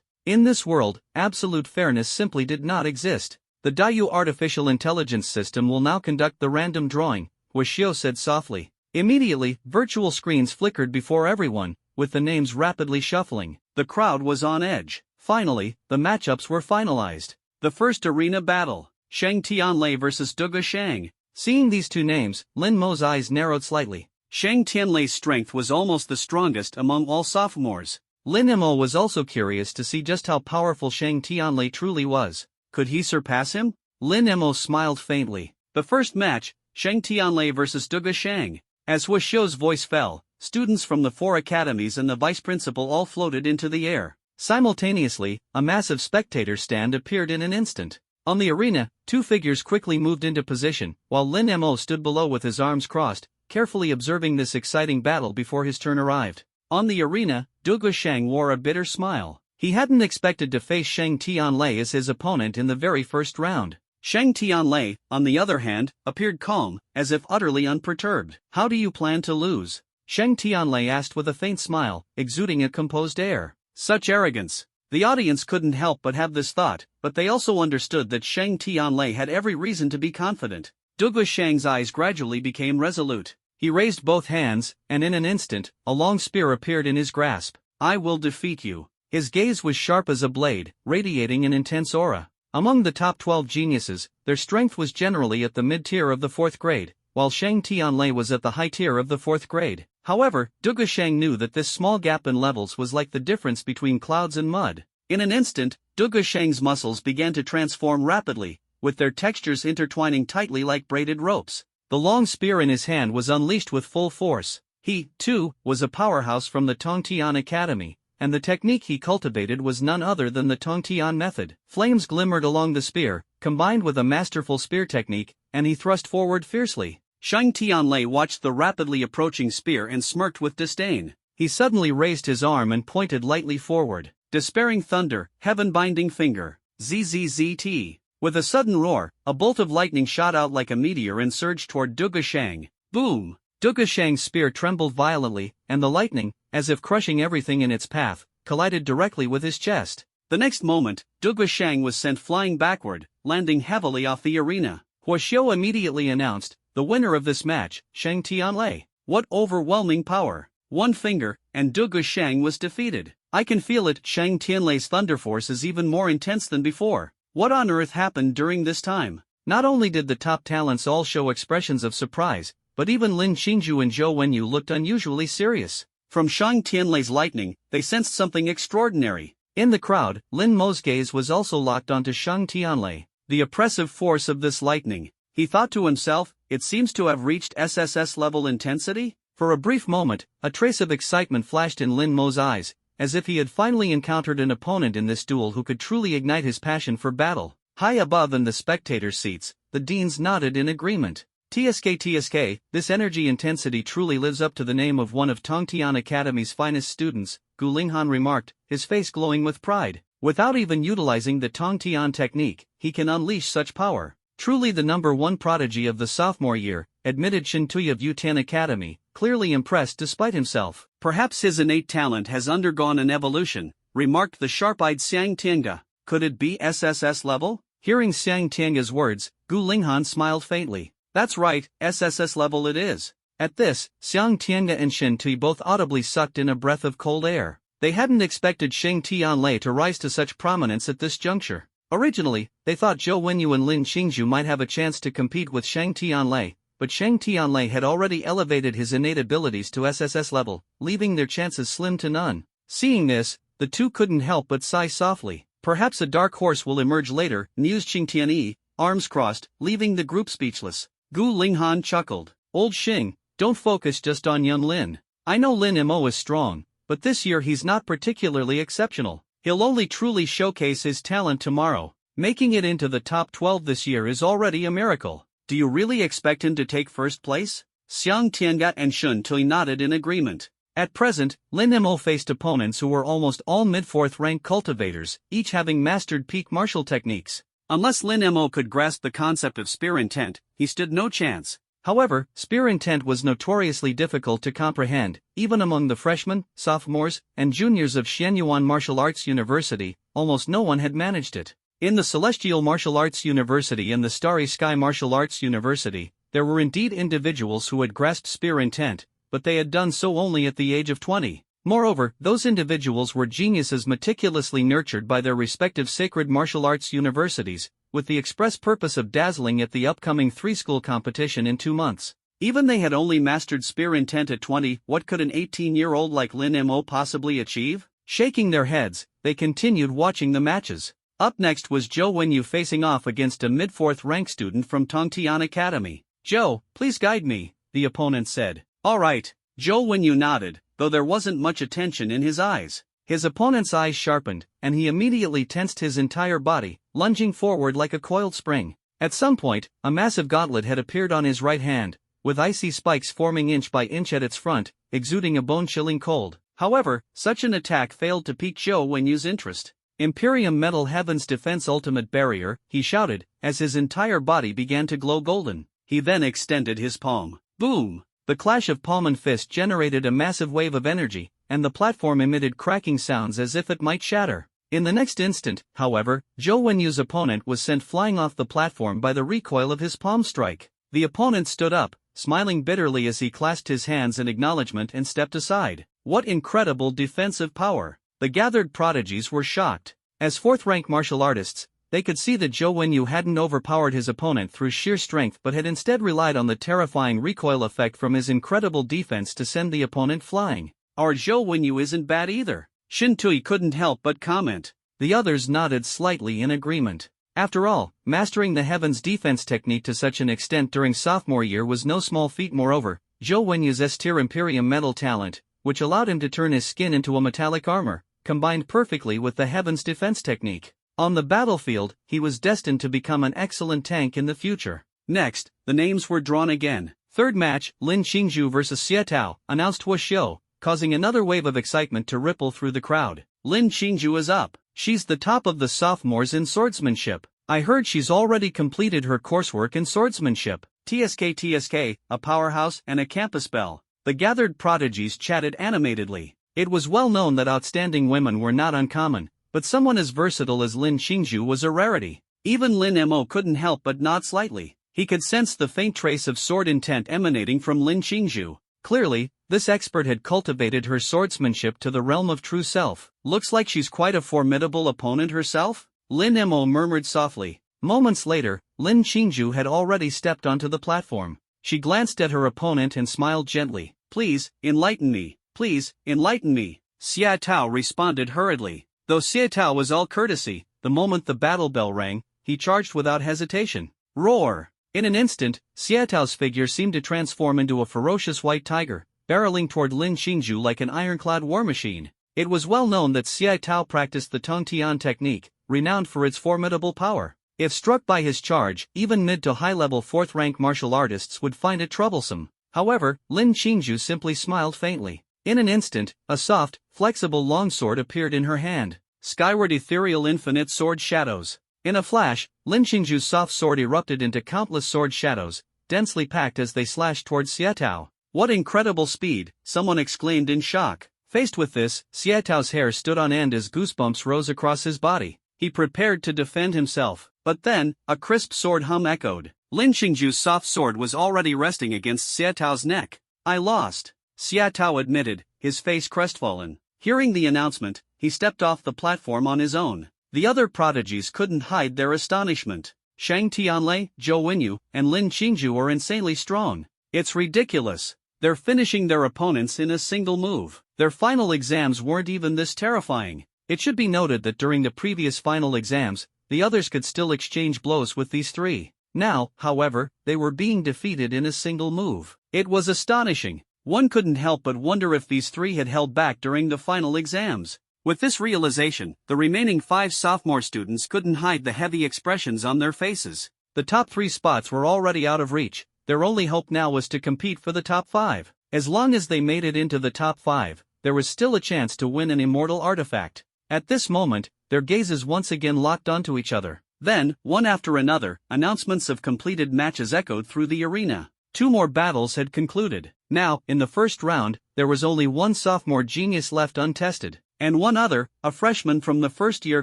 In this world, absolute fairness simply did not exist. The Daiyu artificial intelligence system will now conduct the random drawing, Xiao said softly. Immediately, virtual screens flickered before everyone, with the names rapidly shuffling. The crowd was on edge. Finally, the matchups were finalized. The first arena battle, Shang Tianlei vs. Duge Shang. Seeing these two names, Lin Mo's eyes narrowed slightly. Shang Tianlei's strength was almost the strongest among all sophomores. Lin Mo was also curious to see just how powerful Shang Tianlei truly was. Could he surpass him? Lin Mo smiled faintly. The first match, Shang Tianlei vs. Duge Shang. As Xiao's voice fell, students from the 4 academies and the vice principal all floated into the air. Simultaneously, a massive spectator stand appeared in an instant. On the arena, 2 figures quickly moved into position, while Lin Mo stood below with his arms crossed, carefully observing this exciting battle before his turn arrived. On the arena, Duge Shang wore a bitter smile. He hadn't expected to face Shang Tianlei as his opponent in the very first round. Shang Tianlei, on the other hand, appeared calm, as if utterly unperturbed. "How do you plan to lose?" Shang Tianlei asked with a faint smile, exuding a composed air. Such arrogance. The audience couldn't help but have this thought, but they also understood that Shang Tianlei had every reason to be confident. Duge Shang's eyes gradually became resolute. He raised both hands, and in an instant, a long spear appeared in his grasp. "I will defeat you." His gaze was sharp as a blade, radiating an intense aura. Among the top 12 geniuses, their strength was generally at the mid-tier of the 4th grade, while Shang Tianlei was at the high tier of the 4th grade. However, Duge Shang knew that this small gap in levels was like the difference between clouds and mud. In an instant, Duge Shang's muscles began to transform rapidly, with their textures intertwining tightly like braided ropes. The long spear in his hand was unleashed with full force. He, too, was a powerhouse from the Tongtian Academy, and the technique he cultivated was none other than the Tongtian method. Flames glimmered along the spear, combined with a masterful spear technique, and he thrust forward fiercely. Shang Tianlei watched the rapidly approaching spear and smirked with disdain. He suddenly raised his arm and pointed lightly forward. Despairing thunder, heaven-binding finger, ZZZT. With a sudden roar, a bolt of lightning shot out like a meteor and surged toward Duge Shang. Boom! Duge Shang's spear trembled violently, and the lightning, as if crushing everything in its path, collided directly with his chest. The next moment, Duge Shang was sent flying backward, landing heavily off the arena. Xiao immediately announced, "The winner of this match, Shang Tianlei." What overwhelming power! One finger, and Duge Shang was defeated. I can feel it. Shang Tianlei's thunder force is even more intense than before. What on earth happened during this time? Not only did the top talents all show expressions of surprise, but even Lin Qingju and Zhou Wenyu looked unusually serious. From Shang Tianlei's lightning, they sensed something extraordinary. In the crowd, Lin Mo's gaze was also locked onto Shang Tianlei. The oppressive force of this lightning. He thought to himself, it seems to have reached SSS-level intensity? For a brief moment, a trace of excitement flashed in Lin Mo's eyes, as if he had finally encountered an opponent in this duel who could truly ignite his passion for battle. High above in the spectators' seats, the deans nodded in agreement. TSK, this energy intensity truly lives up to the name of one of Tongtian Academy's finest students, Gu Linghan remarked, his face glowing with pride. Without even utilizing the Tongtian technique, he can unleash such power. Truly the #1 prodigy of the sophomore year, admitted Shen Tui of Yutan Academy, clearly impressed despite himself. Perhaps his innate talent has undergone an evolution, remarked the sharp-eyed Xiang Tiange. Could it be SSS level? Hearing Xiang Tiange's words, Gu Linghan smiled faintly. That's right, SSS level it is. At this, Xiang Tiange and Shen Tui both audibly sucked in a breath of cold air. They hadn't expected Sheng Tianlei to rise to such prominence at this juncture. Originally, they thought Zhou Wenyu and Lin Qingzhu might have a chance to compete with Sheng Tianlei, but Sheng Tianlei had already elevated his innate abilities to SSS level, leaving their chances slim to none. Seeing this, the two couldn't help but sigh softly. Perhaps a dark horse will emerge later, mused Xing Tianyi, arms crossed, leaving the group speechless. Gu Linghan chuckled. Old Xing, don't focus just on young Lin. I know Lin Mo is strong, but this year he's not particularly exceptional. He'll only truly showcase his talent tomorrow. Making it into the top 12 this year is already a miracle. Do you really expect him to take first place? Xiang Tiange and Shen Tui nodded in agreement. At present, Lin Mo faced opponents who were almost all mid-4th rank cultivators, each having mastered peak martial techniques. Unless Lin Mo could grasp the concept of spear intent, he stood no chance. However, spear intent was notoriously difficult to comprehend, even among the freshmen, sophomores, and juniors of Xianyuan Martial Arts University. Almost no one had managed it. In the Celestial Martial Arts University and the Starry Sky Martial Arts University, there were indeed individuals who had grasped spear intent, but they had done so only at the age of 20. Moreover, those individuals were geniuses meticulously nurtured by their respective sacred martial arts universities, with the express purpose of dazzling at the upcoming 3-school competition in 2 months. Even they had only mastered spear intent at 20, what could an 18-year-old like Lin Mo possibly achieve? Shaking their heads, they continued watching the matches. Up next was Zhou Wenyu facing off against a mid-4th rank student from Tongtian Academy. Zhou, please guide me, the opponent said. All right, Zhou Wenyu nodded, though there wasn't much attention in his eyes. His opponent's eyes sharpened, and he immediately tensed his entire body, lunging forward like a coiled spring. At some point, a massive gauntlet had appeared on his right hand, with icy spikes forming inch by inch at its front, exuding a bone-chilling cold. However, such an attack failed to pique Zhou Wenyu's interest. Imperium Metal Heaven's Defense Ultimate Barrier, he shouted, as his entire body began to glow golden. He then extended his palm. Boom! The clash of palm and fist generated a massive wave of energy, and the platform emitted cracking sounds as if it might shatter. In the next instant, however, Zhou Wenyu's opponent was sent flying off the platform by the recoil of his palm strike. The opponent stood up, smiling bitterly as he clasped his hands in acknowledgement and stepped aside. What incredible defensive power! The gathered prodigies were shocked. As 4th-rank martial artists, they could see that Zhou Wenyu hadn't overpowered his opponent through sheer strength but had instead relied on the terrifying recoil effect from his incredible defense to send the opponent flying. Our Zhou Wenyu isn't bad either, Shen Tui couldn't help but comment. The others nodded slightly in agreement. After all, mastering the Heaven's defense technique to such an extent during sophomore year was no small feat. Moreover, Zhou Wenyu's S-tier Imperium metal talent, which allowed him to turn his skin into a metallic armor, combined perfectly with the Heaven's defense technique. On the battlefield, he was destined to become an excellent tank in the future. Next, the names were drawn again. Third match, Lin Qingzhu vs Xie Tao, announced Wu Xiu, causing another wave of excitement to ripple through the crowd. Lin Qingzhu is up. She's the top of the sophomores in swordsmanship. I heard she's already completed her coursework in swordsmanship. TSK, a powerhouse and a campus belle. The gathered prodigies chatted animatedly. It was well known that outstanding women were not uncommon, but someone as versatile as Lin Qingzhu was a rarity. Even Lin Mo couldn't help but nod slightly. He could sense the faint trace of sword intent emanating from Lin Qingzhu. Clearly, this expert had cultivated her swordsmanship to the realm of true self. Looks like she's quite a formidable opponent herself, Lin Mo murmured softly. Moments later, Lin Qingzhu had already stepped onto the platform. She glanced at her opponent and smiled gently. Please, enlighten me. Please, enlighten me. Xie Tao responded hurriedly. Though Xie Tao was all courtesy, the moment the battle bell rang, he charged without hesitation. Roar! In an instant, Xie Tao's figure seemed to transform into a ferocious white tiger, barreling toward Lin Qingzhu like an ironclad war machine. It was well known that Xiao Tao practiced the Tong Tian technique, renowned for its formidable power. If struck by his charge, even mid to high-level 4th-rank martial artists would find it troublesome. However, Lin Qingju simply smiled faintly. In an instant, a soft, flexible longsword appeared in her hand. Skyward ethereal infinite sword shadows. In a flash, Lin Qingju's soft sword erupted into countless sword shadows, densely packed as they slashed towards Xiao Tao. What incredible speed, someone exclaimed in shock. Faced with this, Xiao Tao's hair stood on end as goosebumps rose across his body. He prepared to defend himself, but then, a crisp sword hum echoed. Lin Qingju's soft sword was already resting against Xiao Tao's neck. I lost, Xiao Tao admitted, his face crestfallen. Hearing the announcement, he stepped off the platform on his own. The other prodigies couldn't hide their astonishment. Shang Tianlei, Zhou Wenyu, and Lin Qingju are insanely strong. It's ridiculous. They're finishing their opponents in a single move. Their final exams weren't even this terrifying. It should be noted that during the previous final exams, the others could still exchange blows with these three. Now, however, they were being defeated in a single move. It was astonishing. One couldn't help but wonder if these three had held back during the final exams. With this realization, the remaining 5 sophomore students couldn't hide the heavy expressions on their faces. The top 3 spots were already out of reach. Their only hope now was to compete for the top 5. As long as they made it into the top 5, there was still a chance to win an immortal artifact. At this moment, their gazes once again locked onto each other. Then, one after another, announcements of completed matches echoed through the arena. 2 more battles had concluded. Now, in the first round, there was only one sophomore genius left untested, and one other, a freshman from the first-year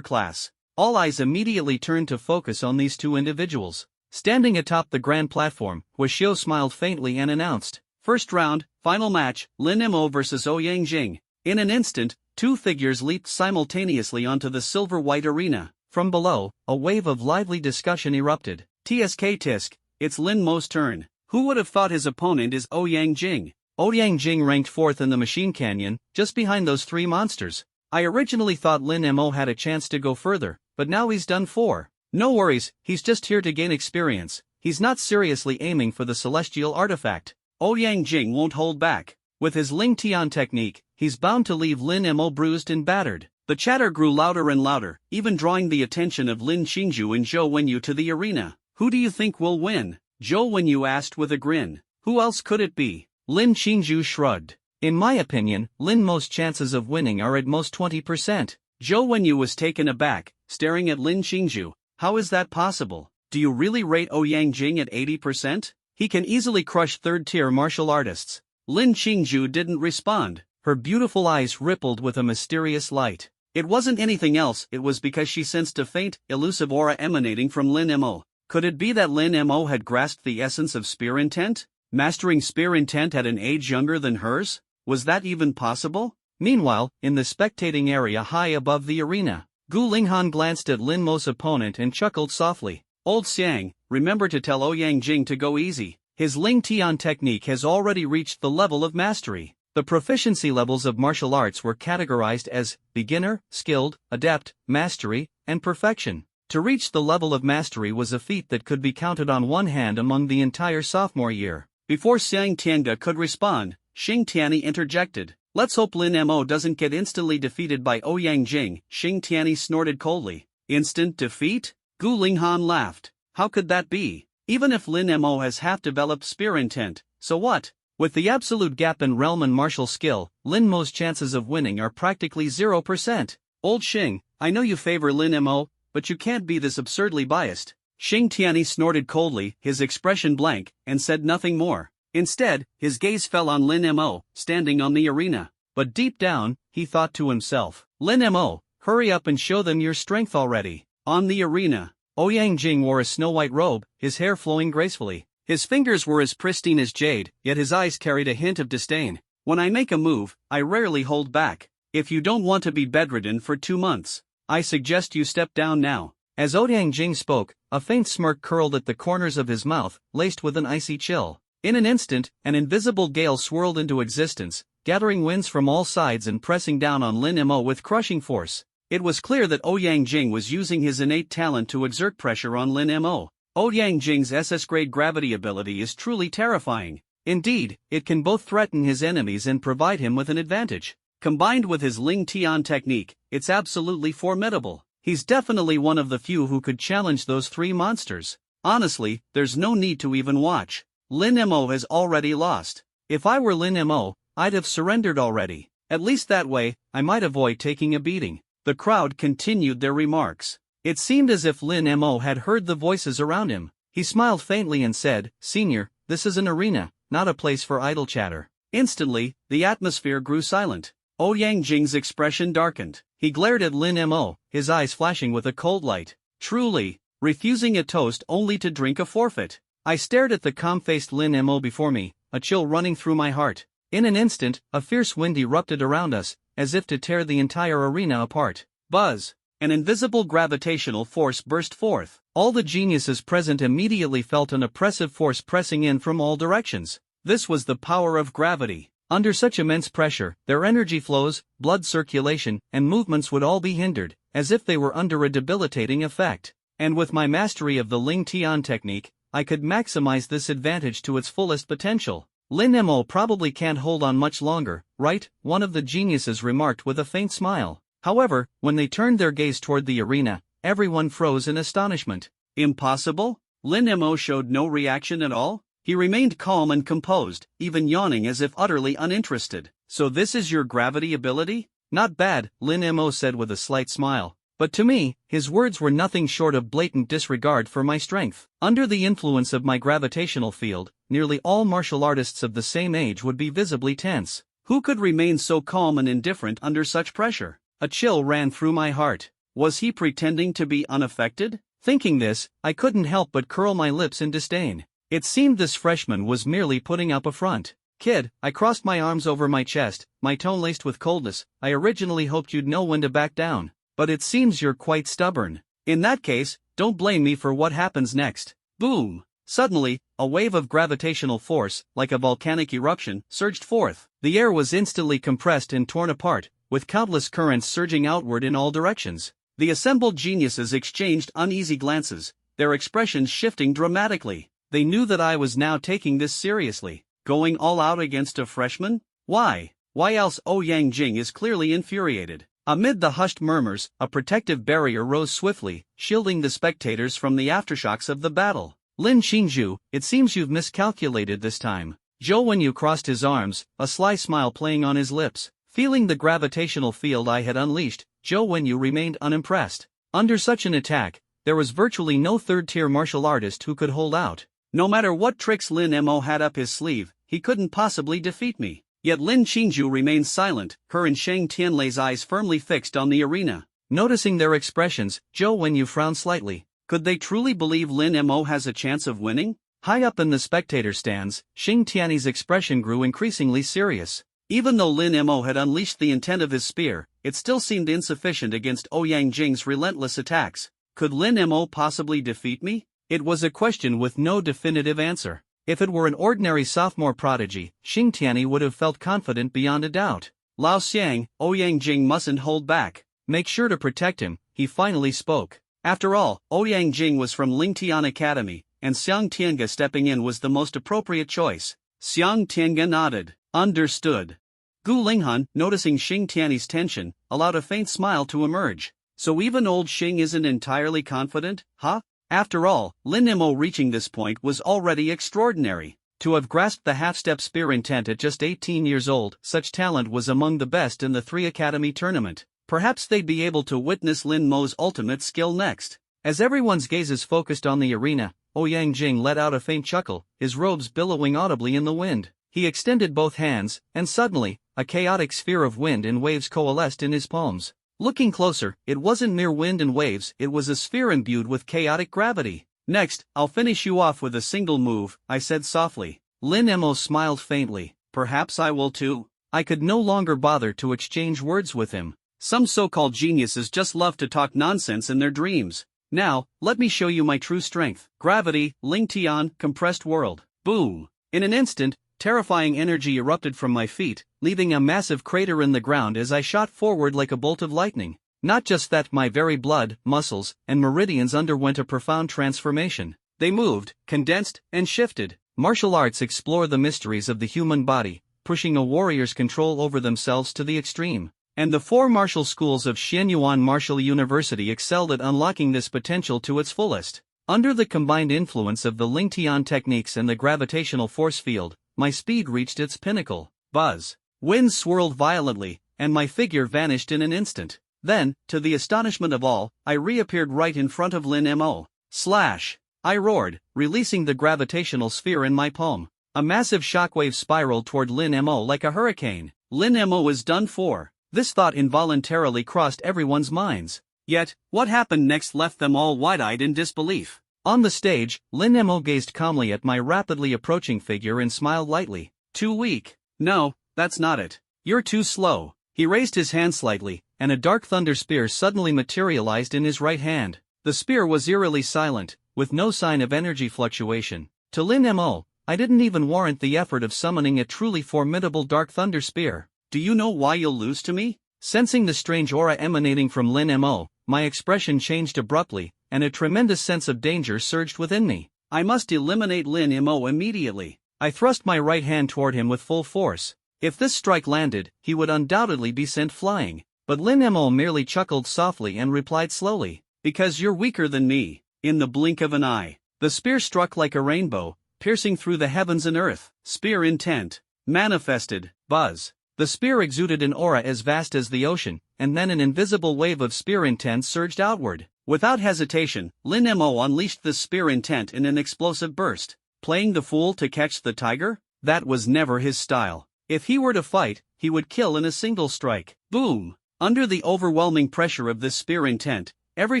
class. All eyes immediately turned to focus on these 2 individuals. Standing atop the grand platform, Xiao smiled faintly and announced, "First round, final match, Lin Mo vs Ouyang Jing." In an instant, 2 figures leaped simultaneously onto the silver-white arena. From below, a wave of lively discussion erupted. Tisk, it's Lin Mo's turn. Who would have thought his opponent is Ouyang Jing? Ouyang Jing ranked 4th in the Machine Canyon, just behind those 3 monsters. I originally thought Lin Mo had a chance to go further, but now he's done 4. No worries, he's just here to gain experience. He's not seriously aiming for the celestial artifact. Ouyang Jing won't hold back. With his Ling Tian technique, he's bound to leave Lin Mo bruised and battered. The chatter grew louder and louder, even drawing the attention of Lin Qingju and Zhou Wenyu to the arena. Who do you think will win? Zhou Wenyu asked with a grin. Who else could it be? Lin Qingju shrugged. In my opinion, Lin Mo's chances of winning are at most 20%. Zhou Wenyu was taken aback, staring at Lin Qingju. How is that possible? Do you really rate Ouyang Jing at 80%? He can easily crush 3rd-tier martial artists. Lin Qingju didn't respond. Her beautiful eyes rippled with a mysterious light. It wasn't anything else, it was because she sensed a faint, elusive aura emanating from Lin Mo. Could it be that Lin Mo had grasped the essence of spear intent? Mastering spear intent at an age younger than hers? Was that even possible? Meanwhile, in the spectating area high above the arena, Gu Linghan glanced at Lin Mo's opponent and chuckled softly. Old Xiang, remember to tell Ouyang Jing to go easy. His Ling Tian technique has already reached the level of mastery. The proficiency levels of martial arts were categorized as beginner, skilled, adept, mastery, and perfection. To reach the level of mastery was a feat that could be counted on one hand among the entire sophomore year. Before Xiang Tianga could respond, Xing Tianyi interjected. Let's hope Lin Mo doesn't get instantly defeated by Ouyang Jing, Xing Tianyi snorted coldly. Instant defeat? Gu Linghan laughed. How could that be? Even if Lin Mo has half-developed spear intent, so what? With the absolute gap in realm and martial skill, Lin Mo's chances of winning are practically 0%. Old Xing, I know you favor Lin Mo, but you can't be this absurdly biased. Xing Tianyi snorted coldly, his expression blank, and said nothing more. Instead, his gaze fell on Lin Mo, standing on the arena. But deep down, he thought to himself, Lin Mo, hurry up and show them your strength already. On the arena, Ouyang Jing wore a snow-white robe, his hair flowing gracefully. His fingers were as pristine as jade, yet his eyes carried a hint of disdain. When I make a move, I rarely hold back. If you don't want to be bedridden for 2 months, I suggest you step down now. As Ouyang Jing spoke, a faint smirk curled at the corners of his mouth, laced with an icy chill. In an instant, an invisible gale swirled into existence, gathering winds from all sides and pressing down on Lin Mo with crushing force. It was clear that Ouyang Jing was using his innate talent to exert pressure on Lin Mo. Ouyang Jing's SS-grade gravity ability is truly terrifying. Indeed, it can both threaten his enemies and provide him with an advantage. Combined with his Ling Tian technique, it's absolutely formidable. He's definitely one of the few who could challenge those three monsters. Honestly, there's no need to even watch. Lin Mo has already lost. If I were Lin Mo, I'd have surrendered already. At least that way, I might avoid taking a beating. The crowd continued their remarks. It seemed as if Lin Mo had heard the voices around him. He smiled faintly and said, "Senior, this is an arena, not a place for idle chatter." Instantly, the atmosphere grew silent. Ouyang Jing's expression darkened. He glared at Lin Mo, his eyes flashing with a cold light. Truly, refusing a toast only to drink a forfeit. I stared at the calm-faced Lin Mo before me, a chill running through my heart. In an instant, a fierce wind erupted around us, as if to tear the entire arena apart. Buzz! An invisible gravitational force burst forth. All the geniuses present immediately felt an oppressive force pressing in from all directions. This was the power of gravity. Under such immense pressure, their energy flows, blood circulation, and movements would all be hindered, as if they were under a debilitating effect. And with my mastery of the Ling Tian technique, I could maximize this advantage to its fullest potential. Lin Mo probably can't hold on much longer, right? One of the geniuses remarked with a faint smile. However, when they turned their gaze toward the arena, everyone froze in astonishment. Impossible? Lin Mo showed no reaction at all? He remained calm and composed, even yawning as if utterly uninterested. "So this is your gravity ability?" "Not bad," Lin Mo said with a slight smile. But to me, his words were nothing short of blatant disregard for my strength. Under the influence of my gravitational field, nearly all martial artists of the same age would be visibly tense. Who could remain so calm and indifferent under such pressure? A chill ran through my heart. Was he pretending to be unaffected? Thinking this, I couldn't help but curl my lips in disdain. It seemed this freshman was merely putting up a front. "Kid," I crossed my arms over my chest, my tone laced with coldness, "I originally hoped you'd know when to back down. But it seems you're quite stubborn. In that case, don't blame me for what happens next." Boom! Suddenly, a wave of gravitational force, like a volcanic eruption, surged forth. The air was instantly compressed and torn apart, with countless currents surging outward in all directions. The assembled geniuses exchanged uneasy glances, their expressions shifting dramatically. They knew that I was now taking this seriously. Going all out against a freshman? Why? Why else? Ouyang Jing is clearly infuriated. Amid the hushed murmurs, a protective barrier rose swiftly, shielding the spectators from the aftershocks of the battle. "Lin Qingzhu, it seems you've miscalculated this time." Zhou Wenyu crossed his arms, a sly smile playing on his lips. Feeling the gravitational field I had unleashed, Zhou Wenyu remained unimpressed. Under such an attack, there was virtually no third-tier martial artist who could hold out. No matter what tricks Lin Mo had up his sleeve, he couldn't possibly defeat me. Yet Lin Qingzhu remained silent, her and Shang Tianlei's eyes firmly fixed on the arena. Noticing their expressions, Zhou Wenyu frowned slightly. Could they truly believe Lin Mo has a chance of winning? High up in the spectator stands, Shang Tianyi's expression grew increasingly serious. Even though Lin Mo had unleashed the intent of his spear, it still seemed insufficient against Ouyang Jing's relentless attacks. Could Lin Mo possibly defeat me? It was a question with no definitive answer. If it were an ordinary sophomore prodigy, Shang Tianyi would have felt confident beyond a doubt. "Lao Xiang, Ouyang Jing mustn't hold back. Make sure to protect him," he finally spoke. After all, Ouyang Jing was from Ling Tian Academy, and Xiang Tiange stepping in was the most appropriate choice. Xiang Tiange nodded. Understood. Gu Linghan, noticing Shang Tianyi's tension, allowed a faint smile to emerge. So even old Xing isn't entirely confident, huh? After all, Lin Mo reaching this point was already extraordinary. To have grasped the half-step spear intent at just 18 years old, such talent was among the best in the 3 Academy tournament. Perhaps they'd be able to witness Lin Mo's ultimate skill next. As everyone's gazes focused on the arena, Ouyang Jing let out a faint chuckle, his robes billowing audibly in the wind. He extended both hands, and suddenly, a chaotic sphere of wind and waves coalesced in his palms. Looking closer, it wasn't mere wind and waves, it was a sphere imbued with chaotic gravity. "Next, I'll finish you off with a single move," I said softly. Lin Mo smiled faintly. "Perhaps I will too." I could no longer bother to exchange words with him. Some so-called geniuses just love to talk nonsense in their dreams. Now, let me show you my true strength. Gravity, Ling Tian, compressed world. Boom! In an instant, terrifying energy erupted from my feet, leaving a massive crater in the ground as I shot forward like a bolt of lightning. Not just that, my very blood, muscles, and meridians underwent a profound transformation. They moved, condensed, and shifted. Martial arts explore the mysteries of the human body, pushing a warrior's control over themselves to the extreme. And the four martial schools of Xianyuan Martial University excelled at unlocking this potential to its fullest. Under the combined influence of the Lingtian techniques and the gravitational force field, my speed reached its pinnacle. Buzz. Winds swirled violently, and my figure vanished in an instant. Then, to the astonishment of all, I reappeared right in front of Lin Mo. Slash! I roared, releasing the gravitational sphere in my palm. A massive shockwave spiraled toward Lin Mo like a hurricane. Lin Mo is done for. This thought involuntarily crossed everyone's minds. Yet, what happened next left them all wide-eyed in disbelief. On the stage, Lin Mo gazed calmly at my rapidly approaching figure and smiled lightly. Too weak. No, that's not it. You're too slow. He raised his hand slightly, and a dark thunder spear suddenly materialized in his right hand. The spear was eerily silent, with no sign of energy fluctuation. To Lin Mo, I didn't even warrant the effort of summoning a truly formidable dark thunder spear. Do you know why you'll lose to me? Sensing the strange aura emanating from Lin Mo, my expression changed abruptly, and a tremendous sense of danger surged within me. I must eliminate Lin Mo immediately. I thrust my right hand toward him with full force. If this strike landed, he would undoubtedly be sent flying. But Lin Mo merely chuckled softly and replied slowly, "Because you're weaker than me." In the blink of an eye, the spear struck like a rainbow, piercing through the heavens and earth. Spear intent. Manifested. Buzz. The spear exuded an aura as vast as the ocean, and then an invisible wave of spear intent surged outward. Without hesitation, Lin Mo unleashed the spear intent in an explosive burst. Playing the fool to catch the tiger? That was never his style. If he were to fight, he would kill in a single strike. Boom! Under the overwhelming pressure of this spear intent, every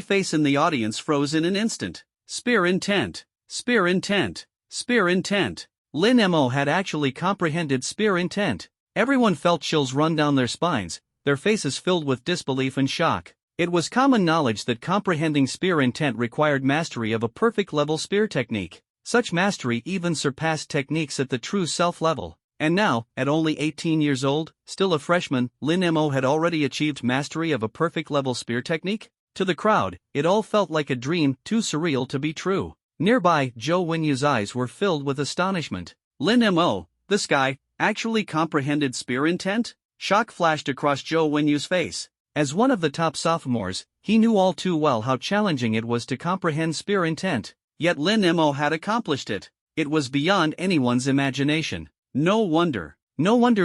face in the audience froze in an instant. Spear intent! Spear intent! Spear intent! Lin Mo had actually comprehended spear intent. Everyone felt chills run down their spines, their faces filled with disbelief and shock. It was common knowledge that comprehending spear intent required mastery of a perfect level spear technique. Such mastery even surpassed techniques at the true self level. And now, at only 18 years old, still a freshman, Lin Mo had already achieved mastery of a perfect level spear technique? To the crowd, it all felt like a dream, too surreal to be true. Nearby, Zhou Wenyu's eyes were filled with astonishment. Lin Mo, this guy, actually comprehended spear intent? Shock flashed across Zhou Wenyu's face. As one of the top sophomores, he knew all too well how challenging it was to comprehend spear intent. Yet Lin Mo had accomplished it. It was beyond anyone's imagination. No wonder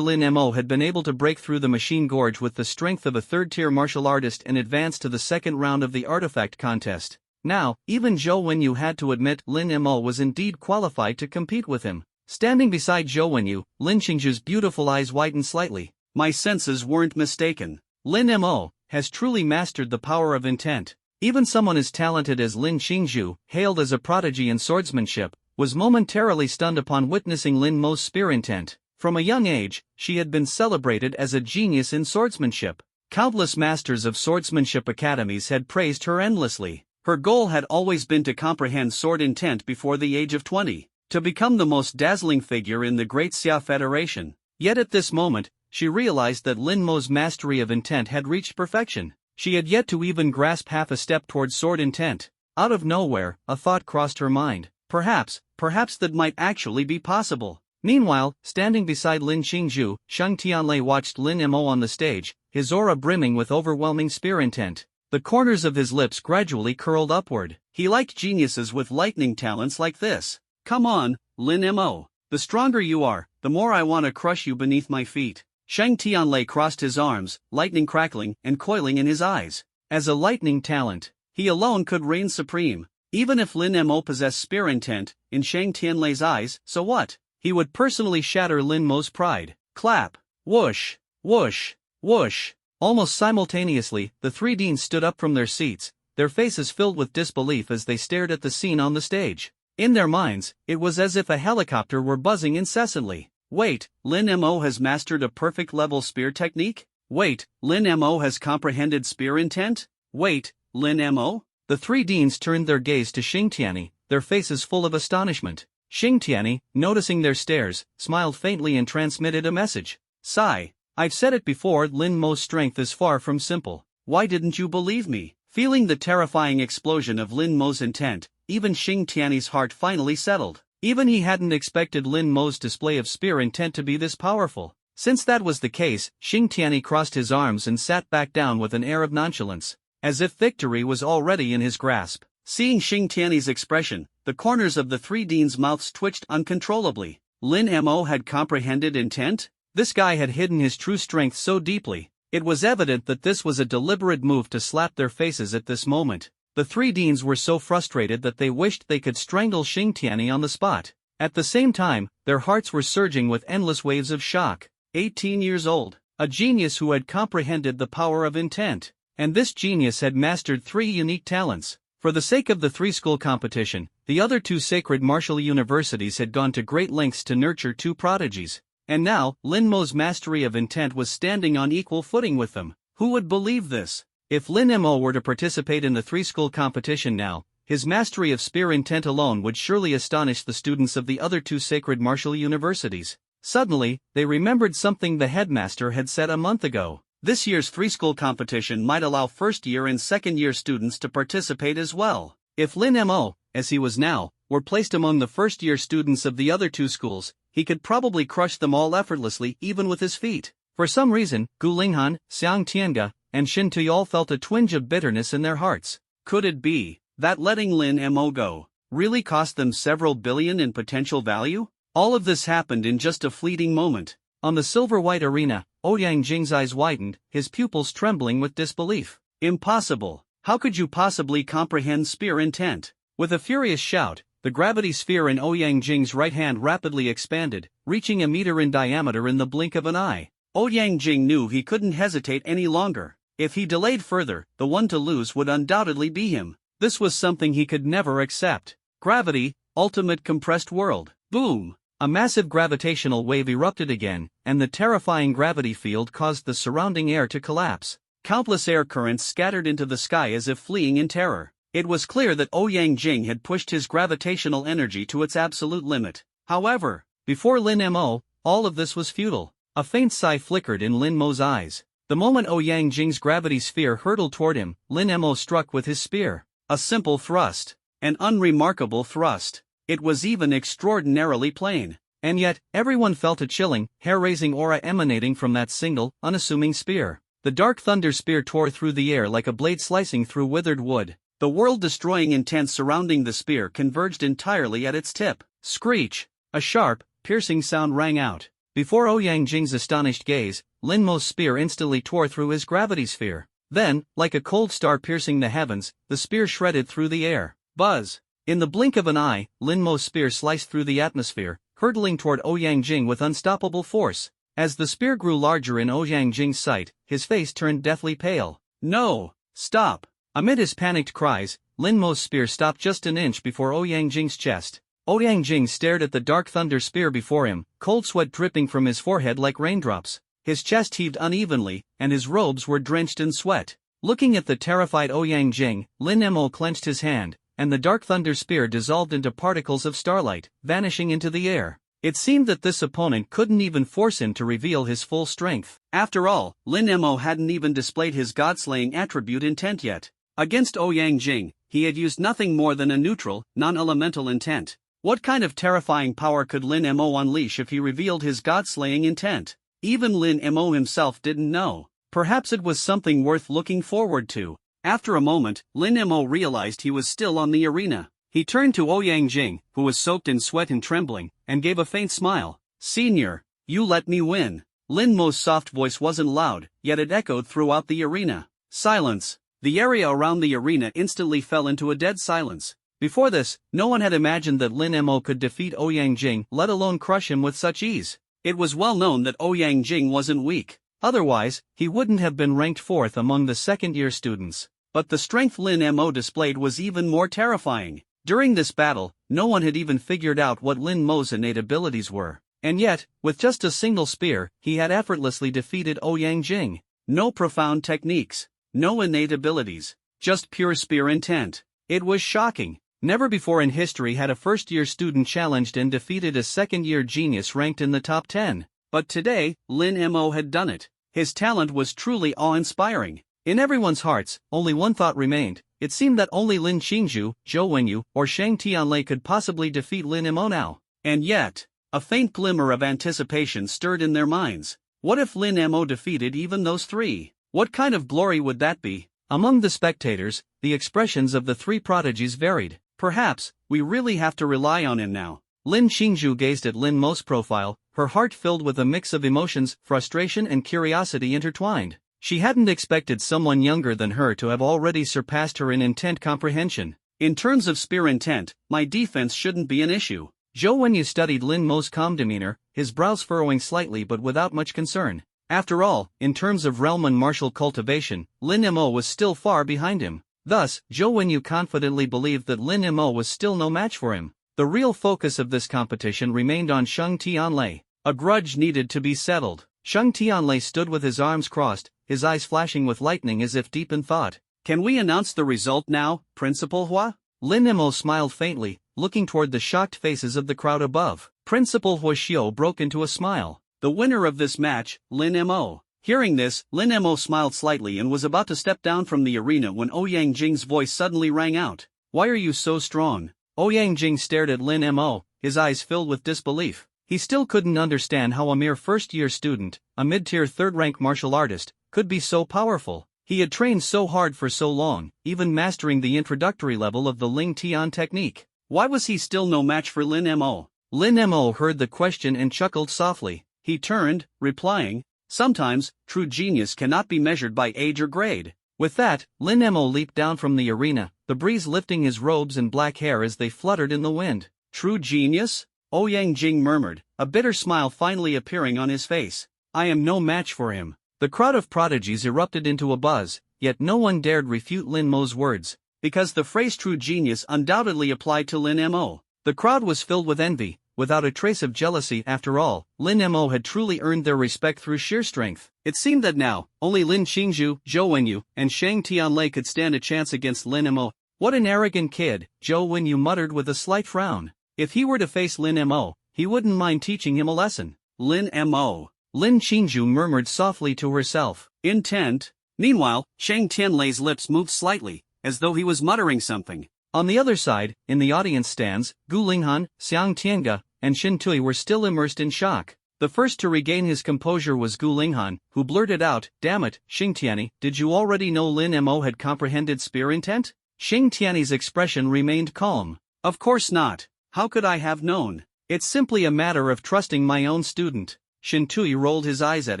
Lin Mo had been able to break through the machine gorge with the strength of a third-tier martial artist and advance to the second round of the artifact contest. Now, even Zhou Wenyu had to admit Lin Mo was indeed qualified to compete with him. Standing beside Zhou Wenyu, Lin Qingzhu's beautiful eyes widened slightly. My senses weren't mistaken. Lin Mo has truly mastered the power of intent. Even someone as talented as Lin Qingzhu, hailed as a prodigy in swordsmanship, was momentarily stunned upon witnessing Lin Mo's spear intent. From a young age, she had been celebrated as a genius in swordsmanship. Countless masters of swordsmanship academies had praised her endlessly. Her goal had always been to comprehend sword intent before the age of 20, to become the most dazzling figure in the Great Xia Federation. Yet at this moment, she realized that Lin Mo's mastery of intent had reached perfection. She had yet to even grasp half a step towards sword intent. Out of nowhere, a thought crossed her mind. Perhaps that might actually be possible. Meanwhile, standing beside Lin Qingzhu, Sheng Tianlei watched Lin Mo on the stage, his aura brimming with overwhelming spear intent. The corners of his lips gradually curled upward. He liked geniuses with lightning talents like this. Come on, Lin Mo. The stronger you are, the more I want to crush you beneath my feet. Sheng Tianlei crossed his arms, lightning crackling and coiling in his eyes. As a lightning talent, he alone could reign supreme. Even if Lin Mo possessed spear intent, in Sheng Tianlei's eyes, so what? He would personally shatter Lin Mo's pride. Clap. Whoosh. Whoosh. Whoosh. Almost simultaneously, the three deans stood up from their seats, their faces filled with disbelief as they stared at the scene on the stage. In their minds, it was as if a helicopter were buzzing incessantly. Wait, Lin Mo has mastered a perfect level spear technique? Wait, Lin Mo has comprehended spear intent? Wait, Lin Mo? The three deans turned their gaze to Xingtiani, their faces full of astonishment. Xingtiani, noticing their stares, smiled faintly and transmitted a message. Sigh. I've said it before, Lin Mo's strength is far from simple. Why didn't you believe me? Feeling the terrifying explosion of Lin Mo's intent, even Xingtiani's heart finally settled. Even he hadn't expected Lin Mo's display of spear intent to be this powerful. Since that was the case, Xing Tianyi crossed his arms and sat back down with an air of nonchalance, as if victory was already in his grasp. Seeing Xing Tianyi's expression, the corners of the three deans' mouths twitched uncontrollably. Lin Mo had comprehended intent? This guy had hidden his true strength so deeply. It was evident that this was a deliberate move to slap their faces at this moment. The three deans were so frustrated that they wished they could strangle Xing Tianyi on the spot. At the same time, their hearts were surging with endless waves of shock. 18 years old, a genius who had comprehended the power of intent. And this genius had mastered 3 unique talents. For the sake of the 3-school competition, the other 2 sacred martial universities had gone to great lengths to nurture 2 prodigies. And now, Lin Mo's mastery of intent was standing on equal footing with them. Who would believe this? If Lin Mo were to participate in the 3-school competition now, his mastery of spear intent alone would surely astonish the students of the other 2 sacred martial universities. Suddenly, they remembered something the headmaster had said a month ago. This year's 3-school competition might allow first-year and second-year students to participate as well. If Lin Mo, as he was now, were placed among the first-year students of the other 2 schools, he could probably crush them all effortlessly even with his feet. For some reason, Gu Linghan, Xiang Tianga, and Shin Tui all felt a twinge of bitterness in their hearts. Could it be that letting Lin Mo go really cost them several billion in potential value? All of this happened in just a fleeting moment. On the silver-white arena, Ouyang Jing's eyes widened, his pupils trembling with disbelief. Impossible! How could you possibly comprehend spear intent? With a furious shout, the gravity sphere in Ouyang Jing's right hand rapidly expanded, reaching a meter in diameter in the blink of an eye. Ouyang Jing knew he couldn't hesitate any longer. If he delayed further, the one to lose would undoubtedly be him. This was something he could never accept. Gravity, ultimate compressed world. Boom! A massive gravitational wave erupted again, and the terrifying gravity field caused the surrounding air to collapse. Countless air currents scattered into the sky as if fleeing in terror. It was clear that Ouyang Jing had pushed his gravitational energy to its absolute limit. However, before Lin Mo, all of this was futile. A faint sigh flickered in Lin Mo's eyes. The moment Ouyang Jing's gravity sphere hurtled toward him, Lin Mo struck with his spear. A simple thrust. An unremarkable thrust. It was even extraordinarily plain. And yet, everyone felt a chilling, hair-raising aura emanating from that single, unassuming spear. The dark thunder spear tore through the air like a blade slicing through withered wood. The world-destroying intent surrounding the spear converged entirely at its tip. Screech! A sharp, piercing sound rang out. Before Ouyang Jing's astonished gaze, Lin Mo's spear instantly tore through his gravity sphere. Then, like a cold star piercing the heavens, the spear shredded through the air. Buzz! In the blink of an eye, Lin Mo's spear sliced through the atmosphere, hurtling toward Ouyang Jing with unstoppable force. As the spear grew larger in Ouyang Jing's sight, his face turned deathly pale. No! Stop! Amid his panicked cries, Lin Mo's spear stopped just an inch before Ouyang Jing's chest. Ouyang Jing stared at the dark thunder spear before him, cold sweat dripping from his forehead like raindrops. His chest heaved unevenly, and his robes were drenched in sweat. Looking at the terrified Ouyang Jing, Lin Mo clenched his hand, and the dark thunder spear dissolved into particles of starlight, vanishing into the air. It seemed that this opponent couldn't even force him to reveal his full strength. After all, Lin Mo hadn't even displayed his god-slaying attribute intent yet. Against Ouyang Jing, he had used nothing more than a neutral, non-elemental intent. What kind of terrifying power could Lin Mo unleash if he revealed his god-slaying intent? Even Lin Mo himself didn't know. Perhaps it was something worth looking forward to. After a moment, Lin Mo realized he was still on the arena. He turned to Ouyang Jing, who was soaked in sweat and trembling, and gave a faint smile. "Senior, you let me win." Lin Mo's soft voice wasn't loud, yet it echoed throughout the arena. Silence. The area around the arena instantly fell into a dead silence. Before this, no one had imagined that Lin Mo could defeat Ouyang Jing, let alone crush him with such ease. It was well known that Ouyang Jing wasn't weak. Otherwise, he wouldn't have been ranked 4th among the second-year students. But the strength Lin Mo displayed was even more terrifying. During this battle, no one had even figured out what Lin Mo's innate abilities were. And yet, with just a single spear, he had effortlessly defeated Ouyang Jing. No profound techniques. No innate abilities. Just pure spear intent. It was shocking. Never before in history had a first-year student challenged and defeated a second-year genius ranked in the top 10. But today, Lin Mo had done it. His talent was truly awe-inspiring. In everyone's hearts, only one thought remained. It seemed that only Lin Qingzhu, Zhou Wenyu, or Shang Tianlei could possibly defeat Lin Mo now. And yet, a faint glimmer of anticipation stirred in their minds. What if Lin Mo defeated even those three? What kind of glory would that be? Among the spectators, the expressions of the three prodigies varied. Perhaps, we really have to rely on him now. Lin Qingzhu gazed at Lin Mo's profile, her heart filled with a mix of emotions, frustration and curiosity intertwined. She hadn't expected someone younger than her to have already surpassed her in intent comprehension. In terms of spear intent, my defense shouldn't be an issue. Zhou Wenyu studied Lin Mo's calm demeanor, his brows furrowing slightly but without much concern. After all, in terms of realm and martial cultivation, Lin Mo was still far behind him. Thus, Zhou Wenyu confidently believed that Lin Mo was still no match for him. The real focus of this competition remained on Shang Tianlei. A grudge needed to be settled. Shang Tianlei stood with his arms crossed, his eyes flashing with lightning as if deep in thought. Can we announce the result now, Principal Hua? Lin Mo smiled faintly, looking toward the shocked faces of the crowd above. Principal Hua Xiu broke into a smile. The winner of this match, Lin Mo. Hearing this, Lin Mo smiled slightly and was about to step down from the arena when Ouyang Jing's voice suddenly rang out. Why are you so strong? Ouyang Jing stared at Lin Mo, his eyes filled with disbelief. He still couldn't understand how a mere first-year student, a mid-tier third-rank martial artist, could be so powerful. He had trained so hard for so long, even mastering the introductory level of the Ling Tian technique. Why was he still no match for Lin Mo? Lin Mo heard the question and chuckled softly. He turned, replying, "Sometimes, true genius cannot be measured by age or grade." With that, Lin Mo leaped down from the arena, the breeze lifting his robes and black hair as they fluttered in the wind. True genius? Ouyang Jing murmured, a bitter smile finally appearing on his face. I am no match for him. The crowd of prodigies erupted into a buzz, yet no one dared refute Lin Mo's words. Because the phrase true genius undoubtedly applied to Lin Mo. The crowd was filled with envy, without a trace of jealousy. After all, Lin Mo had truly earned their respect through sheer strength. It seemed that now, only Lin Qingzhu, Zhou Wenyu, and Shang Tianlei could stand a chance against Lin Mo. What an arrogant kid, Zhou Wenyu muttered with a slight frown. If he were to face Lin Mo, he wouldn't mind teaching him a lesson. Lin Mo. Lin Qingzhu murmured softly to herself. Intent. Meanwhile, Shang Tianlei's lips moved slightly, as though he was muttering something. On the other side, in the audience stands, Gu Linghan, Xiang Tianga, and Shin Tui were still immersed in shock. The first to regain his composure was Gu Linghan, who blurted out, "Damn it, Xing Tianyi, did you already know Lin Mo had comprehended spear intent?" Xing Tianyi's expression remained calm. Of course not. How could I have known? It's simply a matter of trusting my own student. Shin Tui rolled his eyes at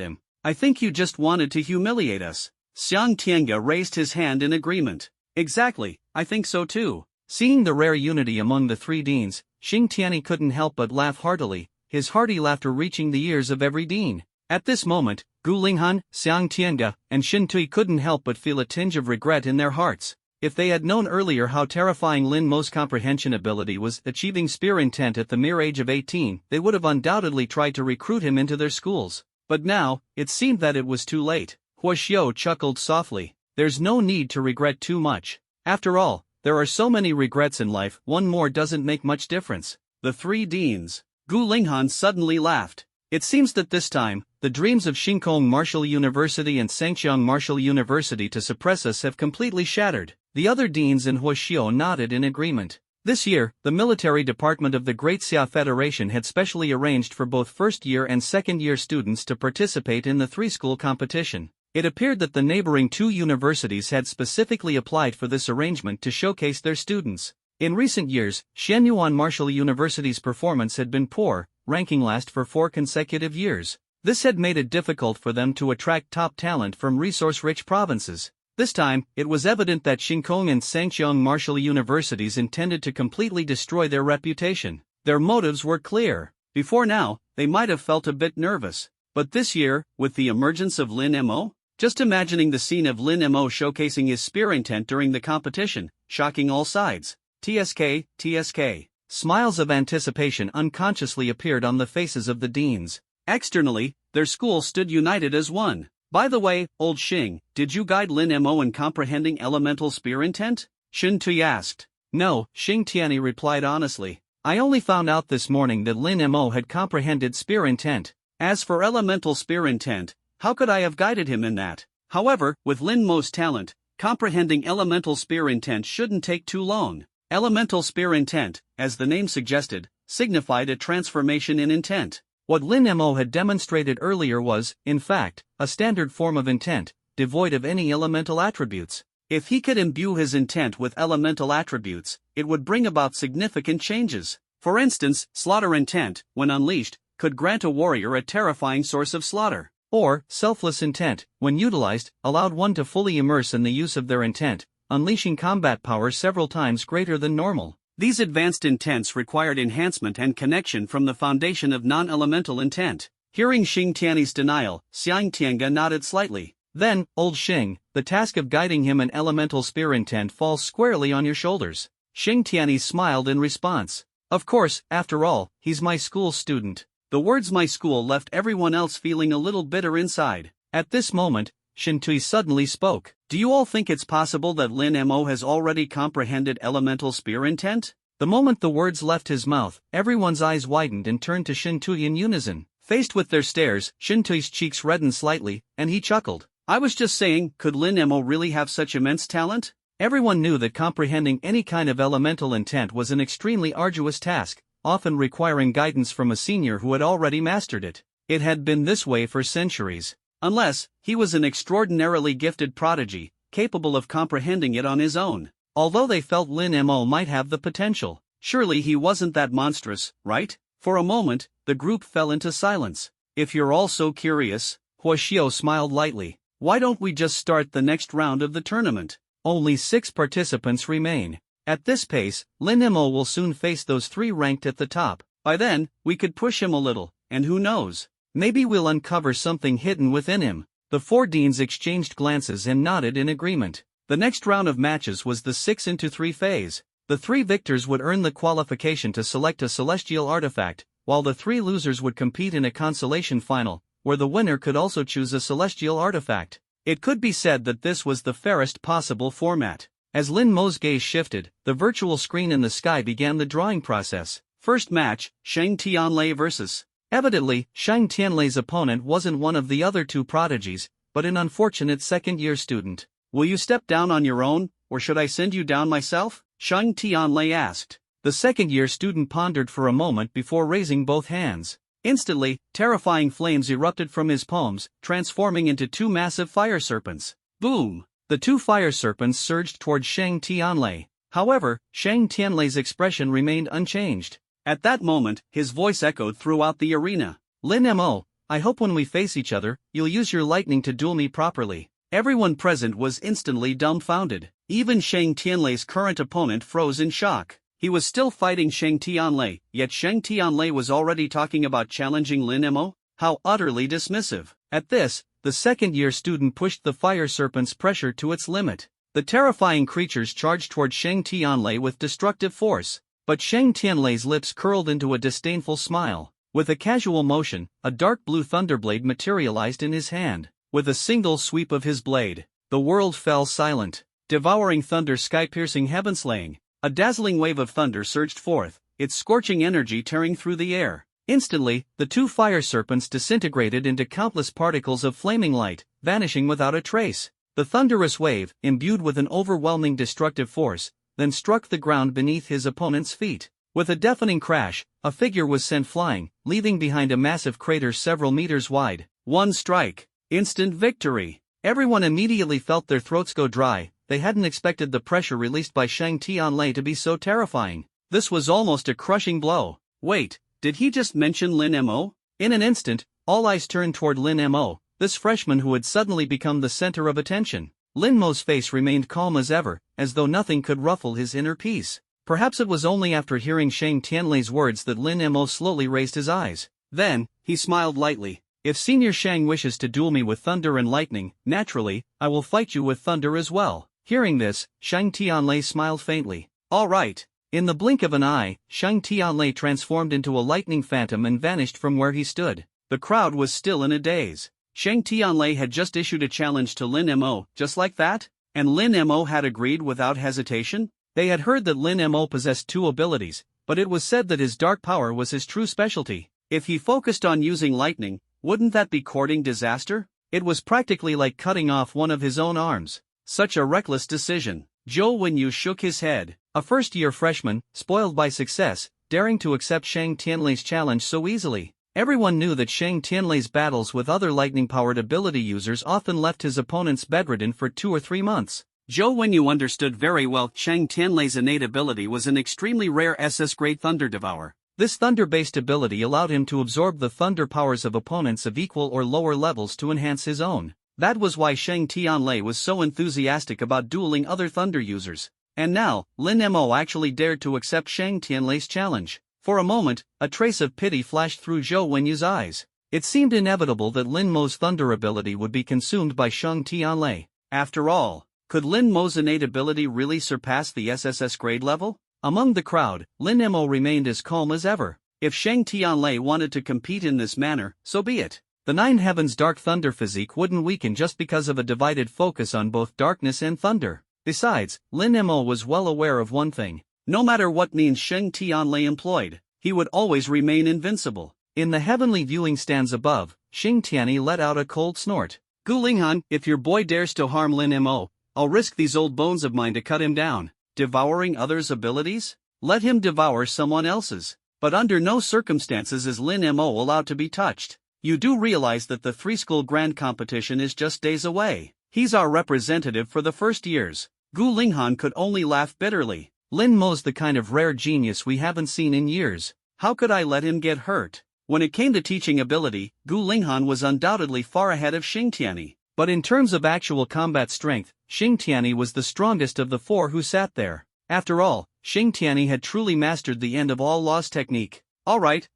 him. I think you just wanted to humiliate us. Xiang Tianga raised his hand in agreement. Exactly, I think so too. Seeing the rare unity among the three deans, Xing Tianyi couldn't help but laugh heartily, his hearty laughter reaching the ears of every dean. At this moment, Gu Linghan, Xiang Tianga, and Shin Tui couldn't help but feel a tinge of regret in their hearts. If they had known earlier how terrifying Lin Mo's comprehension ability was achieving spear intent at the mere age of 18, they would have undoubtedly tried to recruit him into their schools. But now, it seemed that it was too late. Hua Xiu chuckled softly. There's no need to regret too much. After all, there are so many regrets in life, one more doesn't make much difference. The three deans. Gu Linghan suddenly laughed. It seems that this time, the dreams of Xingkong Martial University and Sangxiang Martial University to suppress us have completely shattered. The other deans and Hua Xiu nodded in agreement. This year, the military department of the Great Xia Federation had specially arranged for both first-year and second-year students to participate in the three-school competition. It appeared that the neighboring two universities had specifically applied for this arrangement to showcase their students. In recent years, Shenyuan Martial University's performance had been poor, ranking last for 4 consecutive years. This had made it difficult for them to attract top talent from resource-rich provinces. This time, it was evident that Xingkong and Sangxiang Martial Universities intended to completely destroy their reputation. Their motives were clear. Before now, they might have felt a bit nervous. But this year, with the emergence of Lin Mo, just imagining the scene of Lin Mo showcasing his spear intent during the competition, shocking all sides. TSK, TSK. Smiles of anticipation unconsciously appeared on the faces of the deans. Externally, their school stood united as one. By the way, old Xing, did you guide Lin Mo in comprehending elemental spear intent? Shin Tui asked. No, Xing Tianyi replied honestly. I only found out this morning that Lin Mo had comprehended spear intent. As for elemental spear intent, how could I have guided him in that? However, with Lin Mo's talent, comprehending elemental spear intent shouldn't take too long. Elemental spear intent, as the name suggested, signified a transformation in intent. What Lin Mo had demonstrated earlier was, in fact, a standard form of intent, devoid of any elemental attributes. If he could imbue his intent with elemental attributes, it would bring about significant changes. For instance, slaughter intent, when unleashed, could grant a warrior a terrifying source of slaughter. Or, selfless intent, when utilized, allowed one to fully immerse in the use of their intent, unleashing combat power several times greater than normal. These advanced intents required enhancement and connection from the foundation of non-elemental intent. Hearing Xing Tianyi's denial, Xiang Tianga nodded slightly. Then, old Xing, the task of guiding him in elemental spear intent falls squarely on your shoulders. Xing Tianyi smiled in response. Of course, after all, he's my school student. The words "my school" left everyone else feeling a little bitter inside. At this moment, Shintui suddenly spoke. Do you all think it's possible that Lin Mo has already comprehended elemental spear intent? The moment the words left his mouth, everyone's eyes widened and turned to Shintui in unison. Faced with their stares, Shintui's cheeks reddened slightly, and he chuckled. I was just saying, could Lin Mo really have such immense talent? Everyone knew that comprehending any kind of elemental intent was an extremely arduous task, often requiring guidance from a senior who had already mastered it. It had been this way for centuries. Unless, he was an extraordinarily gifted prodigy, capable of comprehending it on his own. Although they felt Lin Mo might have the potential. Surely he wasn't that monstrous, right? For a moment, the group fell into silence. If you're all so curious, Huoshio smiled lightly. Why don't we just start the next round of the tournament? Only 6 participants remain. At this pace, Lin Mo will soon face those 3 ranked at the top. By then, we could push him a little, and who knows? Maybe we'll uncover something hidden within him. The 4 deans exchanged glances and nodded in agreement. The next round of matches was the 6-into-3 phase. The 3 victors would earn the qualification to select a celestial artifact, while the 3 losers would compete in a consolation final, where the winner could also choose a celestial artifact. It could be said that this was the fairest possible format. As Lin Mo's gaze shifted, the virtual screen in the sky began the drawing process. First match, Shang Tianlei vs. Evidently, Shang Tianlei's opponent wasn't one of the other 2 prodigies, but an unfortunate second-year student. Will you step down on your own, or should I send you down myself? Shang Tianlei asked. The second-year student pondered for a moment before raising both hands. Instantly, terrifying flames erupted from his palms, transforming into 2 massive fire serpents. Boom! The 2 fire serpents surged toward Shang Tianlei. However, Shang Tianlei's expression remained unchanged. At that moment, his voice echoed throughout the arena. Lin Mo, I hope when we face each other, you'll use your lightning to duel me properly. Everyone present was instantly dumbfounded. Even Shang Tianlei's current opponent froze in shock. He was still fighting Shang Tianlei, yet Shang Tianlei was already talking about challenging Lin Mo? How utterly dismissive. At this, the second-year student pushed the fire serpent's pressure to its limit. The terrifying creatures charged toward Shang Tianlei with destructive force. But Shang Tianlei's lips curled into a disdainful smile. With a casual motion, a dark blue thunderblade materialized in his hand. With a single sweep of his blade, the world fell silent. Devouring thunder sky-piercing heaven-slaying. A dazzling wave of thunder surged forth, its scorching energy tearing through the air. Instantly, the 2 fire serpents disintegrated into countless particles of flaming light, vanishing without a trace. The thunderous wave, imbued with an overwhelming destructive force, then struck the ground beneath his opponent's feet. With a deafening crash, a figure was sent flying, leaving behind a massive crater several meters wide. 1 strike. Instant victory. Everyone immediately felt their throats go dry. They hadn't expected the pressure released by Shang Tianlei to be so terrifying. This was almost a crushing blow. Wait, did he just mention Lin Mo? In an instant, all eyes turned toward Lin Mo, this freshman who had suddenly become the center of attention. Lin Mo's face remained calm as ever, as though nothing could ruffle his inner peace. Perhaps it was only after hearing Shang Tianlei's words that Lin Mo slowly raised his eyes. Then, he smiled lightly. If Senior Shang wishes to duel me with thunder and lightning, naturally, I will fight you with thunder as well. Hearing this, Shang Tianlei smiled faintly. All right. In the blink of an eye, Shang Tianlei transformed into a lightning phantom and vanished from where he stood. The crowd was still in a daze. Shang Tianlei had just issued a challenge to Lin Mo, just like that? And Lin Mo had agreed without hesitation? They had heard that Lin Mo possessed 2 abilities, but it was said that his dark power was his true specialty. If he focused on using lightning, wouldn't that be courting disaster? It was practically like cutting off one of his own arms. Such a reckless decision. Zhou Wenyu shook his head. A first-year freshman, spoiled by success, daring to accept Shang Tianlei's challenge so easily. Everyone knew that Shang Tianlei's battles with other lightning-powered ability users often left his opponents bedridden for 2 or 3 months. Zhou Wenyu understood very well Shang Tianlei's innate ability was an extremely rare SS-grade Thunder Devour. This thunder-based ability allowed him to absorb the thunder powers of opponents of equal or lower levels to enhance his own. That was why Shang Tianlei was so enthusiastic about dueling other thunder users. And now, Lin Mo actually dared to accept Shang Tianlei's challenge. For a moment, a trace of pity flashed through Zhou Wenyu's eyes. It seemed inevitable that Lin Mo's thunder ability would be consumed by Shang Tianlei. After all, could Lin Mo's innate ability really surpass the SSS grade level? Among the crowd, Lin Mo remained as calm as ever. If Shang Tianlei wanted to compete in this manner, so be it. The Nine Heavens Dark Thunder physique wouldn't weaken just because of a divided focus on both darkness and thunder. Besides, Lin Mo was well aware of one thing. No matter what means Shang Tianlei employed, he would always remain invincible. In the heavenly viewing stands above, Shang Tianlei let out a cold snort. Gu Linghan, if your boy dares to harm Lin Mo, I'll risk these old bones of mine to cut him down. Devouring others' abilities? Let him devour someone else's. But under no circumstances is Lin Mo allowed to be touched. You do realize that the 3-school grand competition is just days away. He's our representative for the first years. Gu Linghan could only laugh bitterly. Lin Mo's the kind of rare genius we haven't seen in years. How could I let him get hurt? When it came to teaching ability, Gu Linghan was undoubtedly far ahead of Xing Tianyi. But in terms of actual combat strength, Xing Tianyi was the strongest of the 4 who sat there. After all, Xing Tianyi had truly mastered the end of all loss technique. Alright.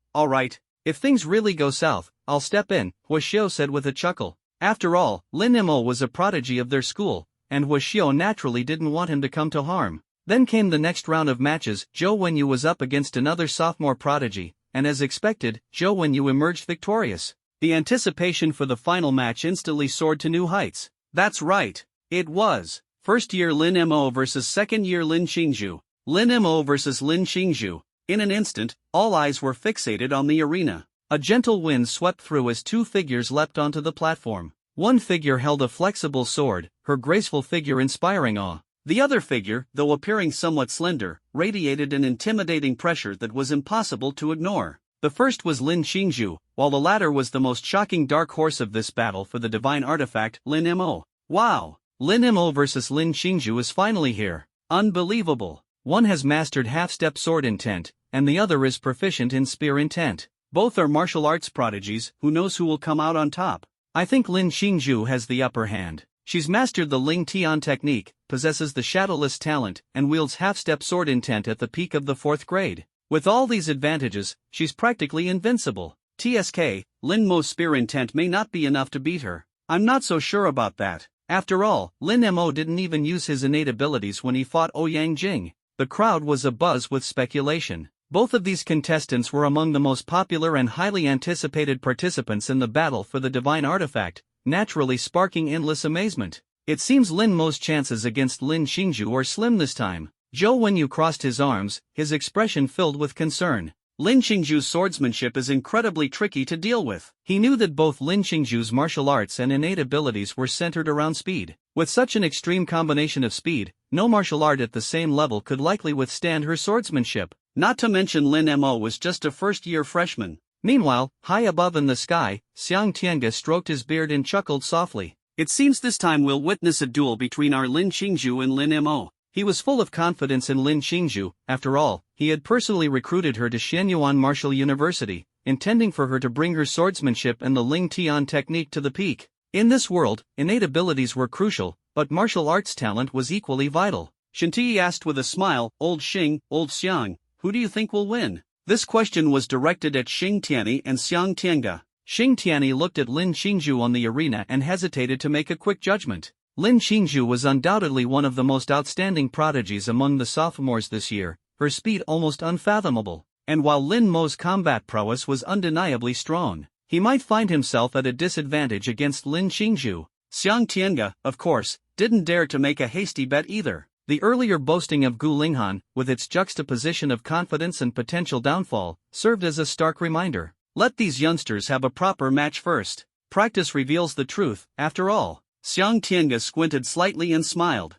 If things really go south, I'll step in, Huaxiao said with a chuckle. After all, Lin Mo was a prodigy of their school, and Huaxiao naturally didn't want him to come to harm. Then came the next round of matches. Zhou Wenyu was up against another sophomore prodigy, and as expected, Zhou Wenyu emerged victorious. The anticipation for the final match instantly soared to new heights. That's right, it was first-year Lin Mo versus second-year Lin Xingzhu. Lin Mo versus Lin Xingzhu. In an instant, all eyes were fixated on the arena. A gentle wind swept through as 2 figures leapt onto the platform. One figure held a flexible sword, her graceful figure inspiring awe. The other figure, though appearing somewhat slender, radiated an intimidating pressure that was impossible to ignore. The first was Lin Xingzhu, while the latter was the most shocking dark horse of this battle for the divine artifact, Lin Mo. Wow! Lin Mo versus Lin Xingzhu is finally here. Unbelievable. One has mastered half-step sword intent, and the other is proficient in spear intent. Both are martial arts prodigies. Who knows who will come out on top? I think Lin Xingzhu has the upper hand. She's mastered the Ling Tian technique, possesses the shadowless talent, and wields half-step sword intent at the peak of the 4th grade. With all these advantages, she's practically invincible. TSK, Lin Mo's spear intent may not be enough to beat her. I'm not so sure about that. After all, Lin Mo didn't even use his innate abilities when he fought Ouyang Jing. The crowd was abuzz with speculation. Both of these contestants were among the most popular and highly anticipated participants in the battle for the divine artifact, naturally sparking endless amazement. It seems Lin Mo's chances against Lin Xingzhu are slim this time. Zhou Wenyu crossed his arms, his expression filled with concern. Lin Xingzhu's swordsmanship is incredibly tricky to deal with. He knew that both Lin Xingzhu's martial arts and innate abilities were centered around speed. With such an extreme combination of speed, no martial art at the same level could likely withstand her swordsmanship. Not to mention Lin Mo was just a first-year freshman. Meanwhile, high above in the sky, Xiang Tiange stroked his beard and chuckled softly. It seems this time we'll witness a duel between our Lin Xingzhu and Lin Mo. He was full of confidence in Lin Xingzhu. After all, he had personally recruited her to Shenyuan Martial University, intending for her to bring her swordsmanship and the Ling Tian technique to the peak. In this world, innate abilities were crucial, but martial arts talent was equally vital. Shinti asked with a smile, Old Xing, Old Xiang, who do you think will win? This question was directed at Xing Tianyi and Xiang Tiange. Xing Tianyi looked at Lin Xingzhu on the arena and hesitated to make a quick judgment. Lin Xingzhu was undoubtedly one of the most outstanding prodigies among the sophomores this year, her speed almost unfathomable. And while Lin Mo's combat prowess was undeniably strong, he might find himself at a disadvantage against Lin Xingzhu. Xiang Tiange, of course, didn't dare to make a hasty bet either. The earlier boasting of Gu Linghan, with its juxtaposition of confidence and potential downfall, served as a stark reminder. Let these youngsters have a proper match first. practice reveals the truth, after all. Xiang Tiange squinted slightly and smiled.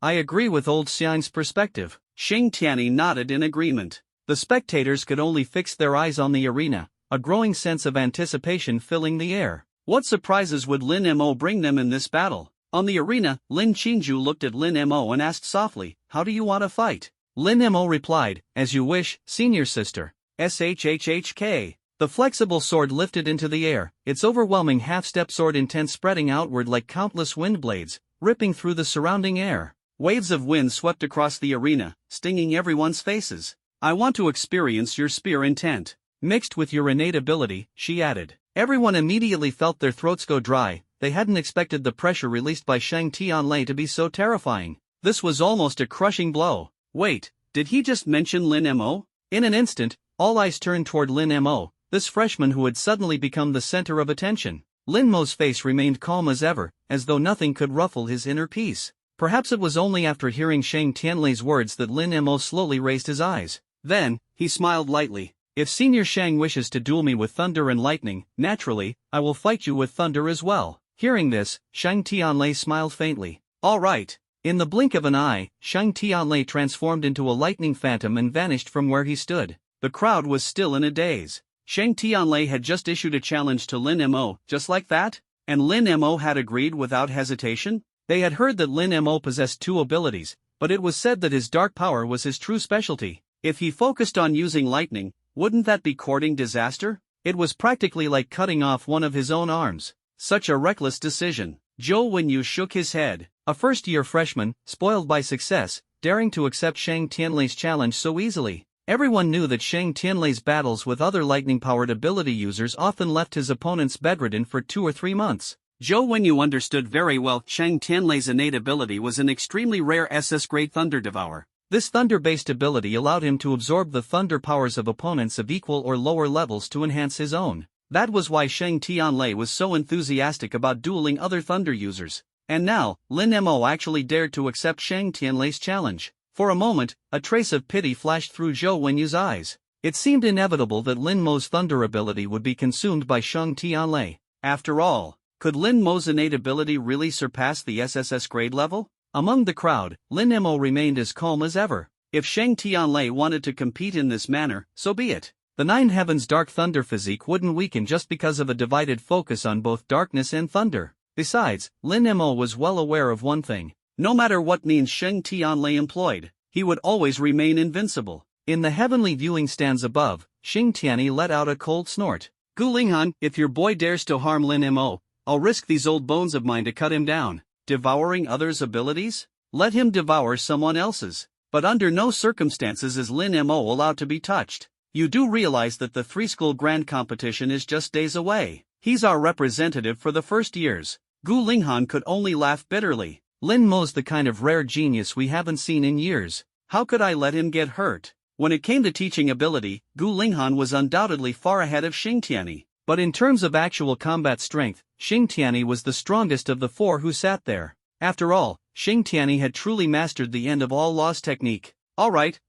I agree with old Xiang's perspective. Xing Tianyi nodded in agreement. The spectators could only fix their eyes on the arena, a growing sense of anticipation filling the air. What surprises would Lin Mo bring them in this battle? On the arena, Lin Qingju looked at Lin Mo and asked softly, "How do you want to fight?" Lin Mo replied, "As you wish, senior sister." SHHHK. The flexible sword lifted into the air, its overwhelming half-step sword intent spreading outward like countless wind blades, ripping through the surrounding air. Waves of wind swept across the arena, stinging everyone's faces. "I want to experience your spear intent. Mixed with your innate ability," she added. Everyone immediately felt their throats go dry. They hadn't expected the pressure released by Shang Tianlei to be so terrifying. This was almost a crushing blow. Wait, did he just mention Lin Mo? In an instant, all eyes turned toward Lin Mo, this freshman who had suddenly become the center of attention. Lin Mo's face remained calm as ever, as though nothing could ruffle his inner peace. Perhaps it was only after hearing Shang Tianlei's words that Lin Mo slowly raised his eyes. Then, he smiled lightly. "If Senior Shang wishes to duel me with thunder and lightning, naturally, I will fight you with thunder as well." Hearing this, Shang Tianlei smiled faintly. "All right." In the blink of an eye, Shang Tianlei transformed into a lightning phantom and vanished from where he stood. The crowd was still in a daze. Shang Tianlei had just issued a challenge to Lin Mo, just like that? And Lin Mo had agreed without hesitation? They had heard that Lin Mo possessed two abilities, but it was said that his dark power was his true specialty. If he focused on using lightning, wouldn't that be courting disaster? It was practically like cutting off one of his own arms. Such a reckless decision. Zhou Wenyu shook his head. A first-year freshman, spoiled by success, daring to accept Shang Tianlei's challenge so easily. Everyone knew that Shang Tianlei's battles with other lightning-powered ability users often left his opponents bedridden for 2 or 3 months. Zhou Wenyu understood very well Shang Tianlei's innate ability was an extremely rare SS-grade Thunder Devour. This thunder-based ability allowed him to absorb the thunder powers of opponents of equal or lower levels to enhance his own. That was why Shang Tianlei was so enthusiastic about dueling other thunder users. And now, Lin Mo actually dared to accept Shang Tianlei's challenge. For a moment, a trace of pity flashed through Zhou Wenyu's eyes. It seemed inevitable that Lin Mo's thunder ability would be consumed by Shang Tianlei. After all, could Lin Mo's innate ability really surpass the SSS grade level? Among the crowd, Lin Mo remained as calm as ever. If Shang Tianlei wanted to compete in this manner, so be it. The Nine Heavens Dark Thunder physique wouldn't weaken just because of a divided focus on both darkness and thunder. Besides, Lin Mo was well aware of one thing. No matter what means Shang Tianlei employed, he would always remain invincible. In the heavenly viewing stands above, Xing Tianyi let out a cold snort. "Gu Linghan, if your boy dares to harm Lin Mo, I'll risk these old bones of mine to cut him down." Devouring others' abilities? Let him devour someone else's. But under no circumstances is Lin Mo allowed to be touched. You do realize that the 3-school grand competition is just days away. He's our representative for the first years. Gu Linghan could only laugh bitterly. Lin Mo's the kind of rare genius we haven't seen in years. How could I let him get hurt? When it came to teaching ability, Gu Linghan was undoubtedly far ahead of Xing Tianyi. But in terms of actual combat strength, Xing Tianyi was the strongest of the 4 who sat there. After all, Xing Tianyi had truly mastered the end-of-all-loss technique. All right.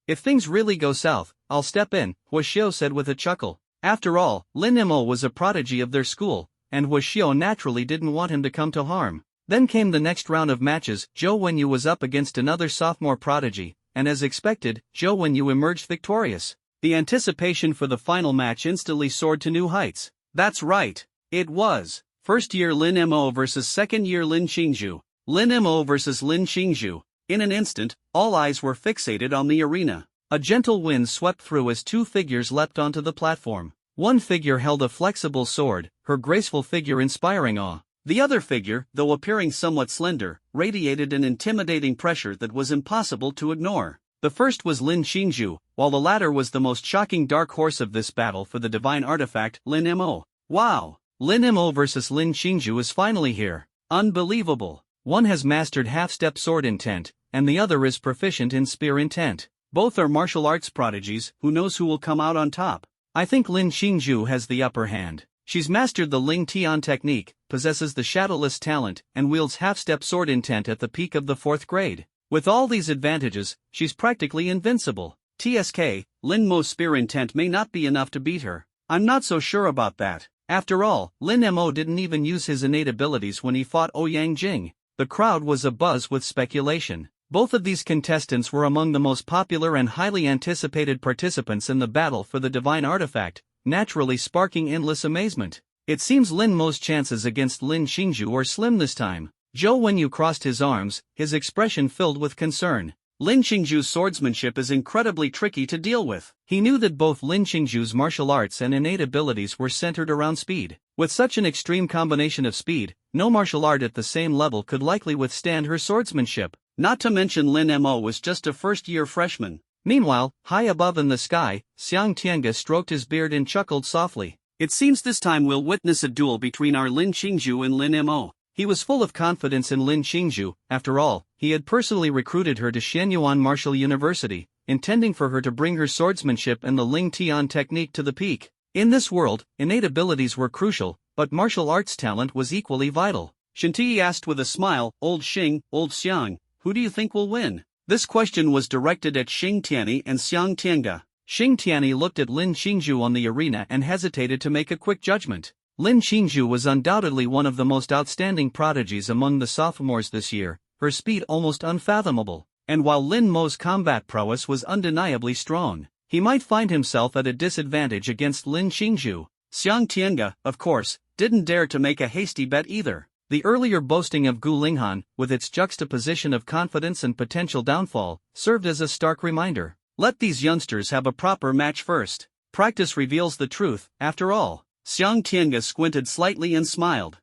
If things really go south, I'll step in," Huaxiao said with a chuckle. After all, Lin Mo was a prodigy of their school, and Huaxiao naturally didn't want him to come to harm. Then came the next round of matches. Zhou Wenyu was up against another sophomore prodigy, and as expected, Zhou Wenyu emerged victorious. The anticipation for the final match instantly soared to new heights. That's right, it was first-year Lin Mo versus second-year Lin Qingju. Lin Mo versus Lin Qingju. In an instant, all eyes were fixated on the arena. A gentle wind swept through as 2 figures leapt onto the platform. One figure held a flexible sword, her graceful figure inspiring awe. The other figure, though appearing somewhat slender, radiated an intimidating pressure that was impossible to ignore. The first was Lin Qingju, while the latter was the most shocking dark horse of this battle for the divine artifact, Lin Mo. Wow! Lin Mo versus Lin Qingju is finally here. Unbelievable. One has mastered half-step sword intent, and the other is proficient in spear intent. Both are martial arts prodigies. Who knows who will come out on top? I think Lin Qingju has the upper hand. She's mastered the Ling Tian technique, possesses the shadowless talent, and wields half-step sword intent at the peak of the 4th grade. With all these advantages, she's practically invincible. TSK, Lin Mo's spear intent may not be enough to beat her. I'm not so sure about that. After all, Lin Mo didn't even use his innate abilities when he fought Ouyang Jing. The crowd was abuzz with speculation. Both of these contestants were among the most popular and highly anticipated participants in the battle for the divine artifact, naturally sparking endless amazement. It seems Lin Mo's chances against Lin Xingju are slim this time. Zhou Wenyu crossed his arms, his expression filled with concern. Lin Xingju's swordsmanship is incredibly tricky to deal with. He knew that both Lin Xingju's martial arts and innate abilities were centered around speed. With such an extreme combination of speed, no martial art at the same level could likely withstand her swordsmanship. Not to mention Lin Mo was just a first-year freshman. Meanwhile, high above in the sky, Xiang Tiange stroked his beard and chuckled softly. It seems this time we'll witness a duel between our Lin Xingju and Lin Mo. He was full of confidence in Lin Xingju. After all, he had personally recruited her to Shenyuan Martial University, intending for her to bring her swordsmanship and the Ling Tian technique to the peak. In this world, innate abilities were crucial, but martial arts talent was equally vital. Shinti asked with a smile, "Old Xing, Old Xiang, who do you think will win?" This question was directed at Xing Tianyi and Xiang Tiange. Xing Tianyi looked at Lin Xingju on the arena and hesitated to make a quick judgment. Lin Xingju was undoubtedly one of the most outstanding prodigies among the sophomores this year, her speed almost unfathomable, and while Lin Mo's combat prowess was undeniably strong, he might find himself at a disadvantage against Lin Xingju. Xiang Tiange, of course, didn't dare to make a hasty bet either. The earlier boasting of Gu Linghan, with its juxtaposition of confidence and potential downfall, served as a stark reminder. Let these youngsters have a proper match first. Practice reveals the truth, after all. Xiang Tiange squinted slightly and smiled.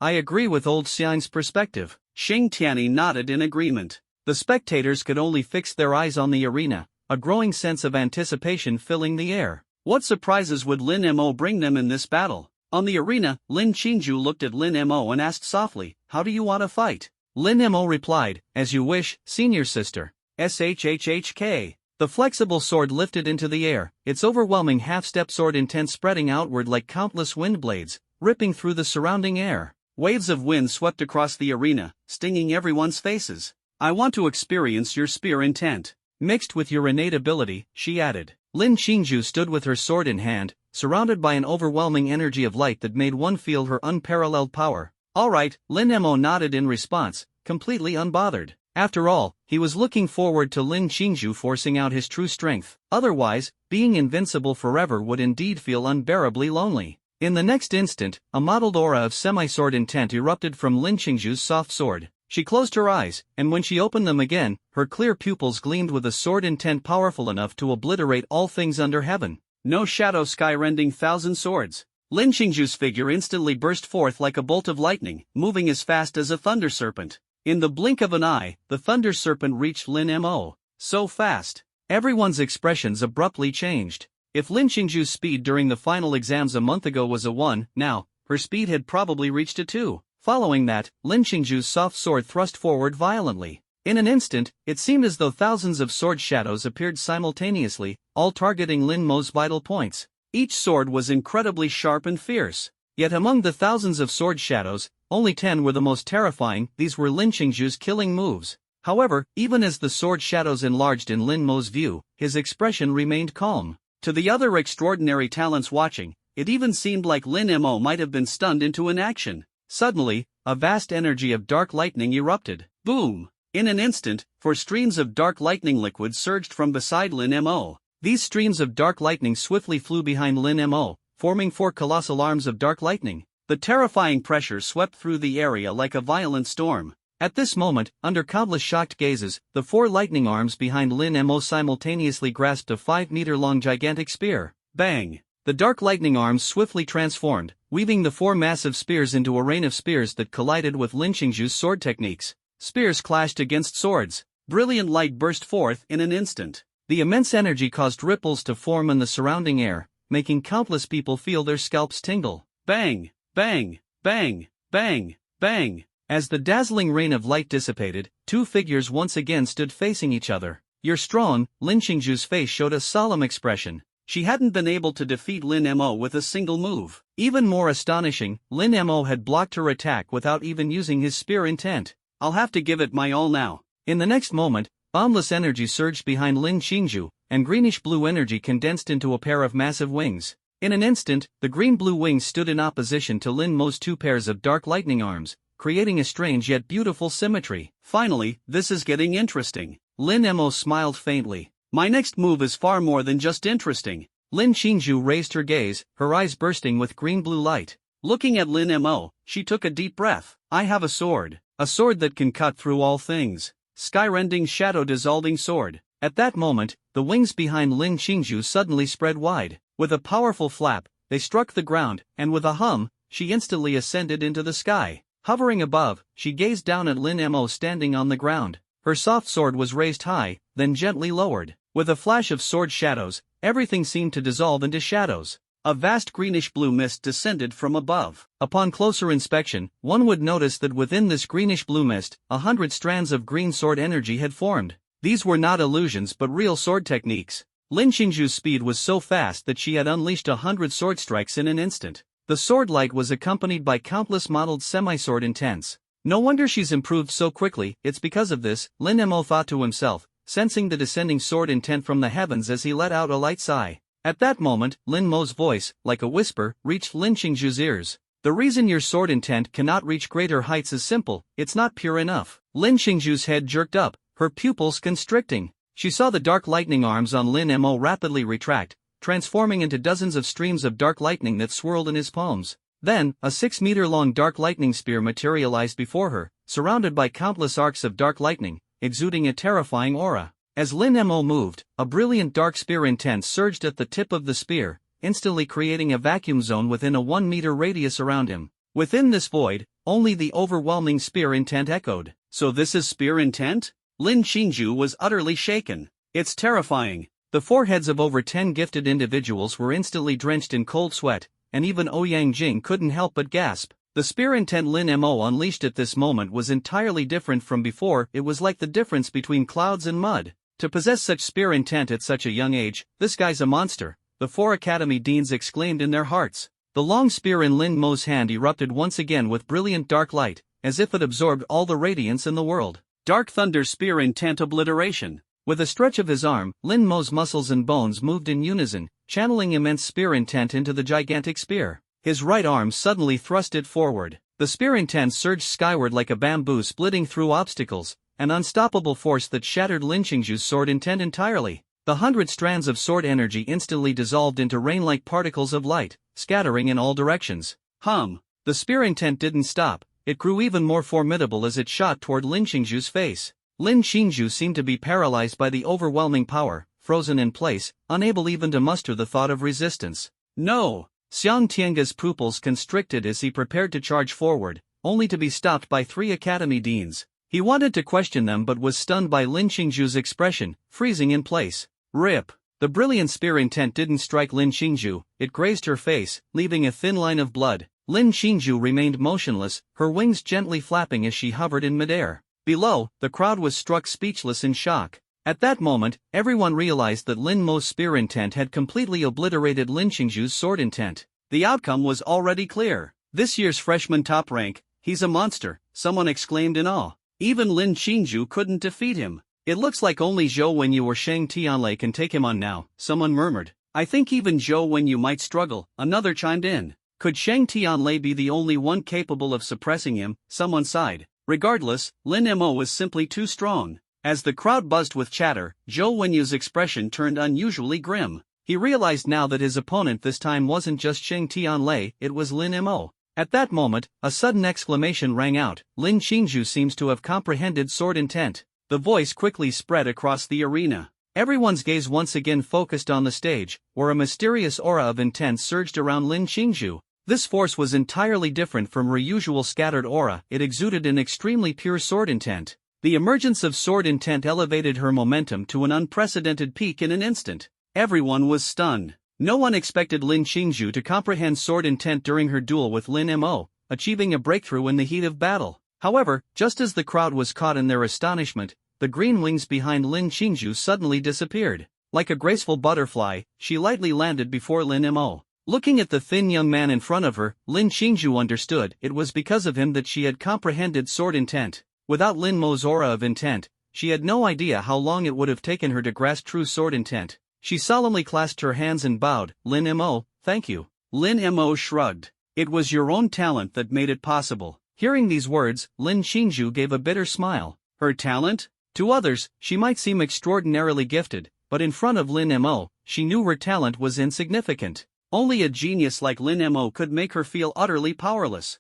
I agree with old Xiang's perspective. Xing Tianyi nodded in agreement. The spectators could only fix their eyes on the arena, a growing sense of anticipation filling the air. What surprises would Lin Mo bring them in this battle? On the arena, Lin Xingju looked at Lin Mo and asked softly, "How do you want to fight?" Lin Mo replied, "As you wish, senior sister." SHHHK. The flexible sword lifted into the air, its overwhelming half-step sword intent spreading outward like countless wind blades, ripping through the surrounding air. Waves of wind swept across the arena, stinging everyone's faces. "I want to experience your spear intent, mixed with your innate ability," she added. Lin Xingju stood with her sword in hand, surrounded by an overwhelming energy of light that made one feel her unparalleled power. "All right," Lin Mo nodded in response, completely unbothered. After all, he was looking forward to Lin Xingju forcing out his true strength. Otherwise, being invincible forever would indeed feel unbearably lonely. In the next instant, a mottled aura of semi-sword intent erupted from Lin Xingju's soft sword. She closed her eyes, and when she opened them again, her clear pupils gleamed with a sword intent powerful enough to obliterate all things under heaven. No shadow sky rending thousand swords. Lin Xingju's figure instantly burst forth like a bolt of lightning, moving as fast as a thunder serpent. In the blink of an eye, the thunder serpent reached Lin Mo. So fast. Everyone's expressions abruptly changed. If Lin Xingju's speed during the final exams a month ago was a 1, now, her speed had probably reached a 2. Following that, Lin Xingju's soft sword thrust forward violently. In an instant, it seemed as though thousands of sword shadows appeared simultaneously, all targeting Lin Mo's vital points. Each sword was incredibly sharp and fierce. Yet among the thousands of sword shadows, only 10 were the most terrifying. These were Lin Xingju's killing moves. However, even as the sword shadows enlarged in Lin Mo's view, his expression remained calm. To the other extraordinary talents watching, it even seemed like Lin Mo might have been stunned into inaction. Suddenly, a vast energy of dark lightning erupted. Boom! In an instant, 4 streams of dark lightning liquid surged from beside Lin Mo. These streams of dark lightning swiftly flew behind Lin Mo, forming 4 colossal arms of dark lightning. The terrifying pressure swept through the area like a violent storm. At this moment, under countless shocked gazes, the 4 lightning arms behind Lin Mo simultaneously grasped a 5-meter-long gigantic spear. Bang! The dark lightning arms swiftly transformed, weaving the 4 massive spears into a rain of spears that collided with Lin Xingju's sword techniques. Spears clashed against swords. Brilliant light burst forth in an instant. The immense energy caused ripples to form in the surrounding air, making countless people feel their scalps tingle. Bang! Bang! Bang! Bang! Bang! As the dazzling rain of light dissipated, 2 figures once again stood facing each other. "You're strong," Lin Xingju's face showed a solemn expression. She hadn't been able to defeat Lin Mo with a single move. Even more astonishing, Lin Mo had blocked her attack without even using his spear intent. "I'll have to give it my all now." In the next moment, boundless energy surged behind Lin Xingju, and greenish-blue energy condensed into a pair of massive wings. In an instant, the green-blue wings stood in opposition to Lin Mo's two pairs of dark lightning arms, creating a strange yet beautiful symmetry. Finally, this is getting interesting. Lin Mo smiled faintly. My next move is far more than just interesting. Lin Qingju raised her gaze, her eyes bursting with green-blue light. Looking at Lin Mo, she took a deep breath. I have a sword that can cut through all things. Skyrending shadow-dissolving sword. At that moment, the wings behind Lin Qingju suddenly spread wide. With a powerful flap, they struck the ground, and with a hum, she instantly ascended into the sky. Hovering above, she gazed down at Lin Mo standing on the ground. Her soft sword was raised high, then gently lowered. With a flash of sword shadows, everything seemed to dissolve into shadows. A vast greenish-blue mist descended from above. Upon closer inspection, one would notice that within this greenish-blue mist, 100 strands of green sword energy had formed. These were not illusions but real sword techniques. Lin Qingju's speed was so fast that she had unleashed 100 sword strikes in an instant. The sword light was accompanied by countless modeled semi-sword intents. No wonder she's improved so quickly, it's because of this, Lin Mo thought to himself, sensing the descending sword intent from the heavens as he let out a light sigh. At that moment, Lin Mo's voice, like a whisper, reached Lin Qingju's ears. The reason your sword intent cannot reach greater heights is simple, it's not pure enough. Lin Qingju's head jerked up, her pupils constricting. She saw the dark lightning arms on Lin Mo rapidly retract, transforming into dozens of streams of dark lightning that swirled in his palms. Then, a 6-meter-long dark lightning spear materialized before her, surrounded by countless arcs of dark lightning, exuding a terrifying aura. As Lin Mo moved, a brilliant dark spear intent surged at the tip of the spear, instantly creating a vacuum zone within a 1-meter radius around him. Within this void, only the overwhelming spear intent echoed. So this is spear intent? Lin Qingju was utterly shaken. It's terrifying. The foreheads of over 10 gifted individuals were instantly drenched in cold sweat, and even Ouyang Jing couldn't help but gasp. The spear intent Lin Mo unleashed at this moment was entirely different from before. It was like the difference between clouds and mud. To possess such spear intent at such a young age, this guy's a monster, the 4 academy deans exclaimed in their hearts. The long spear in Lin Mo's hand erupted once again with brilliant dark light, as if it absorbed all the radiance in the world. Dark thunder spear intent obliteration. With a stretch of his arm, Lin Mo's muscles and bones moved in unison, channeling immense spear intent into the gigantic spear. His right arm suddenly thrust it forward. The spear intent surged skyward like a bamboo splitting through obstacles, an unstoppable force that shattered Lin Qingju's sword intent entirely. The 100 strands of sword energy instantly dissolved into rain-like particles of light, scattering in all directions. The spear intent didn't stop, it grew even more formidable as it shot toward Lin Qingju's face. Lin Qingju seemed to be paralyzed by the overwhelming power, frozen in place, unable even to muster the thought of resistance. No! Xiang Tiange's pupils constricted as he prepared to charge forward, only to be stopped by 3 academy deans. He wanted to question them but was stunned by Lin Qingju's expression, freezing in place. Rip! The brilliant spear intent didn't strike Lin Qingju, it grazed her face, leaving a thin line of blood. Lin Qingju remained motionless, her wings gently flapping as she hovered in midair. Below, the crowd was struck speechless in shock. At that moment, everyone realized that Lin Mo's spear intent had completely obliterated Lin Qingju's sword intent. The outcome was already clear. This year's freshman top rank, he's a monster, someone exclaimed in awe. Even Lin Qingju couldn't defeat him. It looks like only Zhou Wenyu or Shang Tianlei can take him on now, someone murmured. I think even Zhou Wenyu might struggle, another chimed in. Could Shang Tianlei be the only one capable of suppressing him, someone sighed. Regardless, Lin Mo was simply too strong. As the crowd buzzed with chatter, Zhou Wenyu's expression turned unusually grim. He realized now that his opponent this time wasn't just Shang Tianlei, it was Lin Mo. At that moment, a sudden exclamation rang out. Lin Qingju seems to have comprehended sword intent. The voice quickly spread across the arena. Everyone's gaze once again focused on the stage, where a mysterious aura of intent surged around Lin Qingju. This force was entirely different from her usual scattered aura, it exuded an extremely pure sword intent. The emergence of sword intent elevated her momentum to an unprecedented peak in an instant. Everyone was stunned. No one expected Lin Qingju to comprehend sword intent during her duel with Lin Mo, achieving a breakthrough in the heat of battle. However, just as the crowd was caught in their astonishment, the green wings behind Lin Qingju suddenly disappeared. Like a graceful butterfly, she lightly landed before Lin Mo. Looking at the thin young man in front of her, Lin Qingju understood it was because of him that she had comprehended sword intent. Without Lin Mo's aura of intent, she had no idea how long it would have taken her to grasp true sword intent. She solemnly clasped her hands and bowed. Lin Mo, thank you. Lin Mo shrugged. It was your own talent that made it possible. Hearing these words, Lin Qingzhu gave a bitter smile. Her talent? To others, she might seem extraordinarily gifted, but in front of Lin Mo, she knew her talent was insignificant. Only a genius like Lin Mo could make her feel utterly powerless.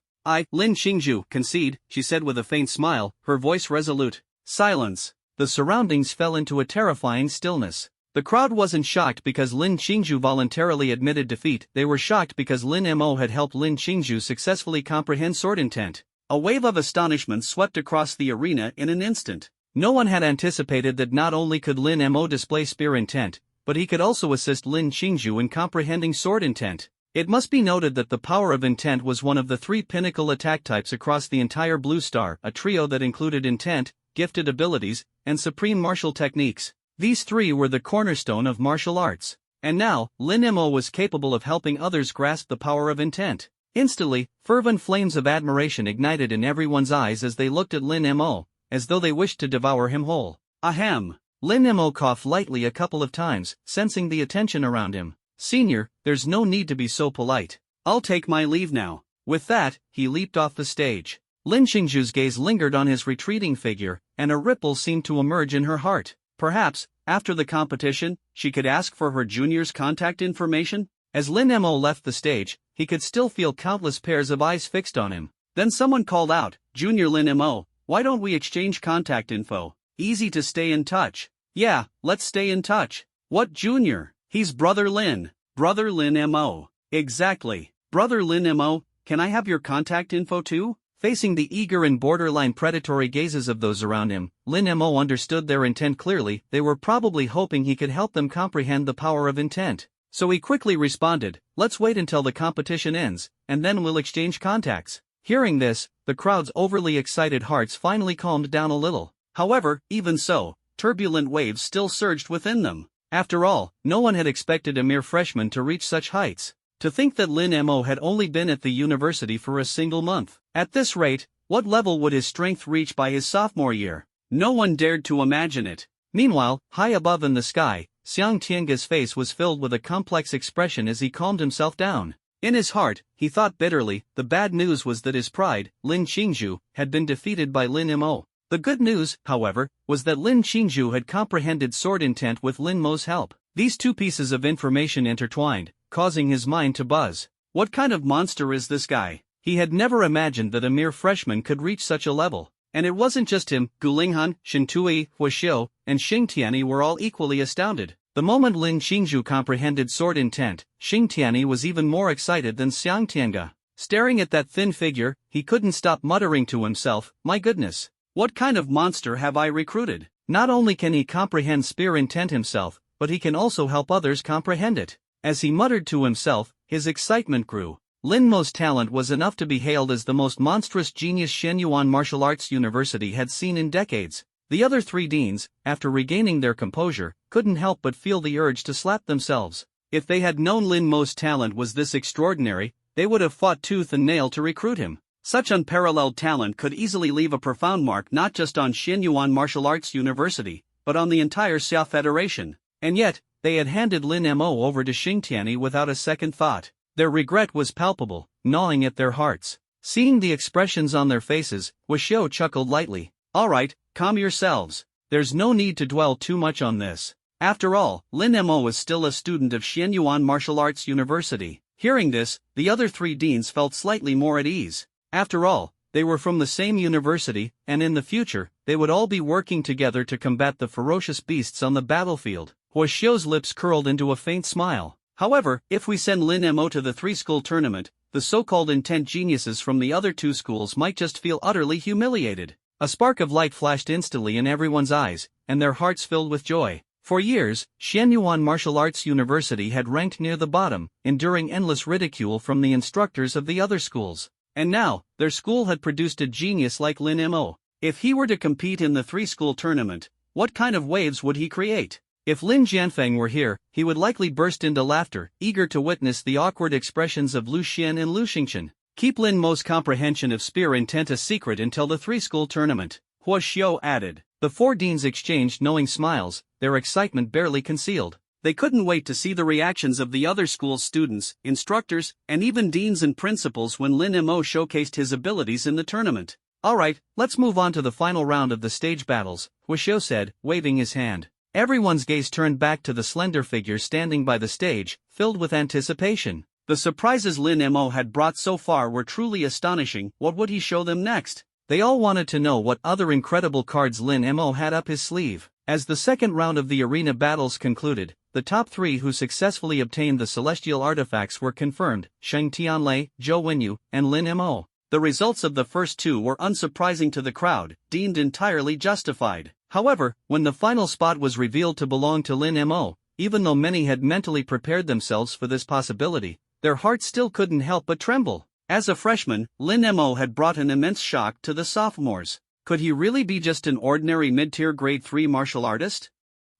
Lin Qingzhu, concede, she said with a faint smile, her voice resolute. Silence. The surroundings fell into a terrifying stillness. The crowd wasn't shocked because Lin Qingzhu voluntarily admitted defeat, they were shocked because Lin Mo had helped Lin Qingzhu successfully comprehend sword intent. A wave of astonishment swept across the arena in an instant. No one had anticipated that not only could Lin Mo display spear intent, but he could also assist Lin Qingzhu in comprehending sword intent. It must be noted that the power of intent was one of the 3 pinnacle attack types across the entire Blue Star, a trio that included intent, gifted abilities, and supreme martial techniques. These 3 were the cornerstone of martial arts. And now, Lin Mo was capable of helping others grasp the power of intent. Instantly, fervent flames of admiration ignited in everyone's eyes as they looked at Lin Mo, as though they wished to devour him whole. Ahem. Lin Mo coughed lightly a couple of times, sensing the attention around him. Senior, there's no need to be so polite. I'll take my leave now. With that, he leaped off the stage. Lin Qingzhu's gaze lingered on his retreating figure, and a ripple seemed to emerge in her heart. Perhaps, after the competition, she could ask for her junior's contact information? As Lin Mo left the stage, he could still feel countless pairs of eyes fixed on him. Then someone called out, Junior Lin Mo, why don't we exchange contact info? Easy to stay in touch. Yeah, let's stay in touch. What Junior? He's Brother Lin. Brother Lin Mo. Exactly. Brother Lin Mo, can I have your contact info too? Facing the eager and borderline predatory gazes of those around him, Lin Mo understood their intent clearly. They were probably hoping he could help them comprehend the power of intent. So he quickly responded, let's wait until the competition ends, and then we'll exchange contacts. Hearing this, the crowd's overly excited hearts finally calmed down a little. However, even so, turbulent waves still surged within them. After all, no one had expected a mere freshman to reach such heights. To think that Lin Mo had only been at the university for a single month. At this rate, what level would his strength reach by his sophomore year? No one dared to imagine it. Meanwhile, high above in the sky, Xiang Tiange's face was filled with a complex expression as he calmed himself down. In his heart, he thought bitterly, the bad news was that his pride, Lin Qingzhu, had been defeated by Lin Mo. The good news, however, was that Lin Qingzhu had comprehended sword intent with Lin Mo's help. These 2 pieces of information intertwined, causing his mind to buzz. What kind of monster is this guy? He had never imagined that a mere freshman could reach such a level. And it wasn't just him, Gulinghan, Shintui, Huaxiu, and Xingtiani were all equally astounded. The moment Lin Qingzhu comprehended sword intent, Xingtiani was even more excited than Xiang Tianga. Staring at that thin figure, he couldn't stop muttering to himself, my goodness. What kind of monster have I recruited? Not only can he comprehend spear intent himself, but he can also help others comprehend it. As he muttered to himself, his excitement grew. Lin Mo's talent was enough to be hailed as the most monstrous genius Shenyuan Martial Arts University had seen in decades. The other 3 deans, after regaining their composure, couldn't help but feel the urge to slap themselves. If they had known Lin Mo's talent was this extraordinary, they would have fought tooth and nail to recruit him. Such unparalleled talent could easily leave a profound mark not just on Shenyuan Martial Arts University, but on the entire Xia Federation. And yet, they had handed Lin Mo over to Xingtiani without a second thought. Their regret was palpable, gnawing at their hearts. Seeing the expressions on their faces, Huaxiu chuckled lightly. All right, calm yourselves. There's no need to dwell too much on this. After all, Lin Mo was still a student of Shenyuan Martial Arts University. Hearing this, the other 3 deans felt slightly more at ease. After all, they were from the same university, and in the future, they would all be working together to combat the ferocious beasts on the battlefield. Huaxiu's lips curled into a faint smile. However, if we send Lin Mo to the 3-school tournament, the so-called intent geniuses from the other 2 schools might just feel utterly humiliated. A spark of light flashed instantly in everyone's eyes, and their hearts filled with joy. For years, Shenyuan Martial Arts University had ranked near the bottom, enduring endless ridicule from the instructors of the other schools. And now, their school had produced a genius like Lin Mo. If he were to compete in the 3-school tournament, what kind of waves would he create? If Lin Jianfeng were here, he would likely burst into laughter, eager to witness the awkward expressions of Lu Xian and Lu Xingchen. Keep Lin Mo's comprehension of spear intent a secret until the 3-school tournament, Huaxiu added. The 4 deans exchanged knowing smiles, their excitement barely concealed. They couldn't wait to see the reactions of the other school's students, instructors, and even deans and principals when Lin Mo showcased his abilities in the tournament. Alright, let's move on to the final round of the stage battles, Huishou said, waving his hand. Everyone's gaze turned back to the slender figure standing by the stage, filled with anticipation. The surprises Lin Mo had brought so far were truly astonishing. What would he show them next? They all wanted to know what other incredible cards Lin Mo had up his sleeve. As the second round of the arena battles concluded, the top three who successfully obtained the celestial artifacts were confirmed: Sheng Tianlei, Zhou Wenyu, and Lin Mo. The results of the first two were unsurprising to the crowd, deemed entirely justified. However, when the final spot was revealed to belong to Lin Mo, even though many had mentally prepared themselves for this possibility, their hearts still couldn't help but tremble. As a freshman, Lin Mo had brought an immense shock to the sophomores. Could he really be just an ordinary mid-tier grade 3 martial artist?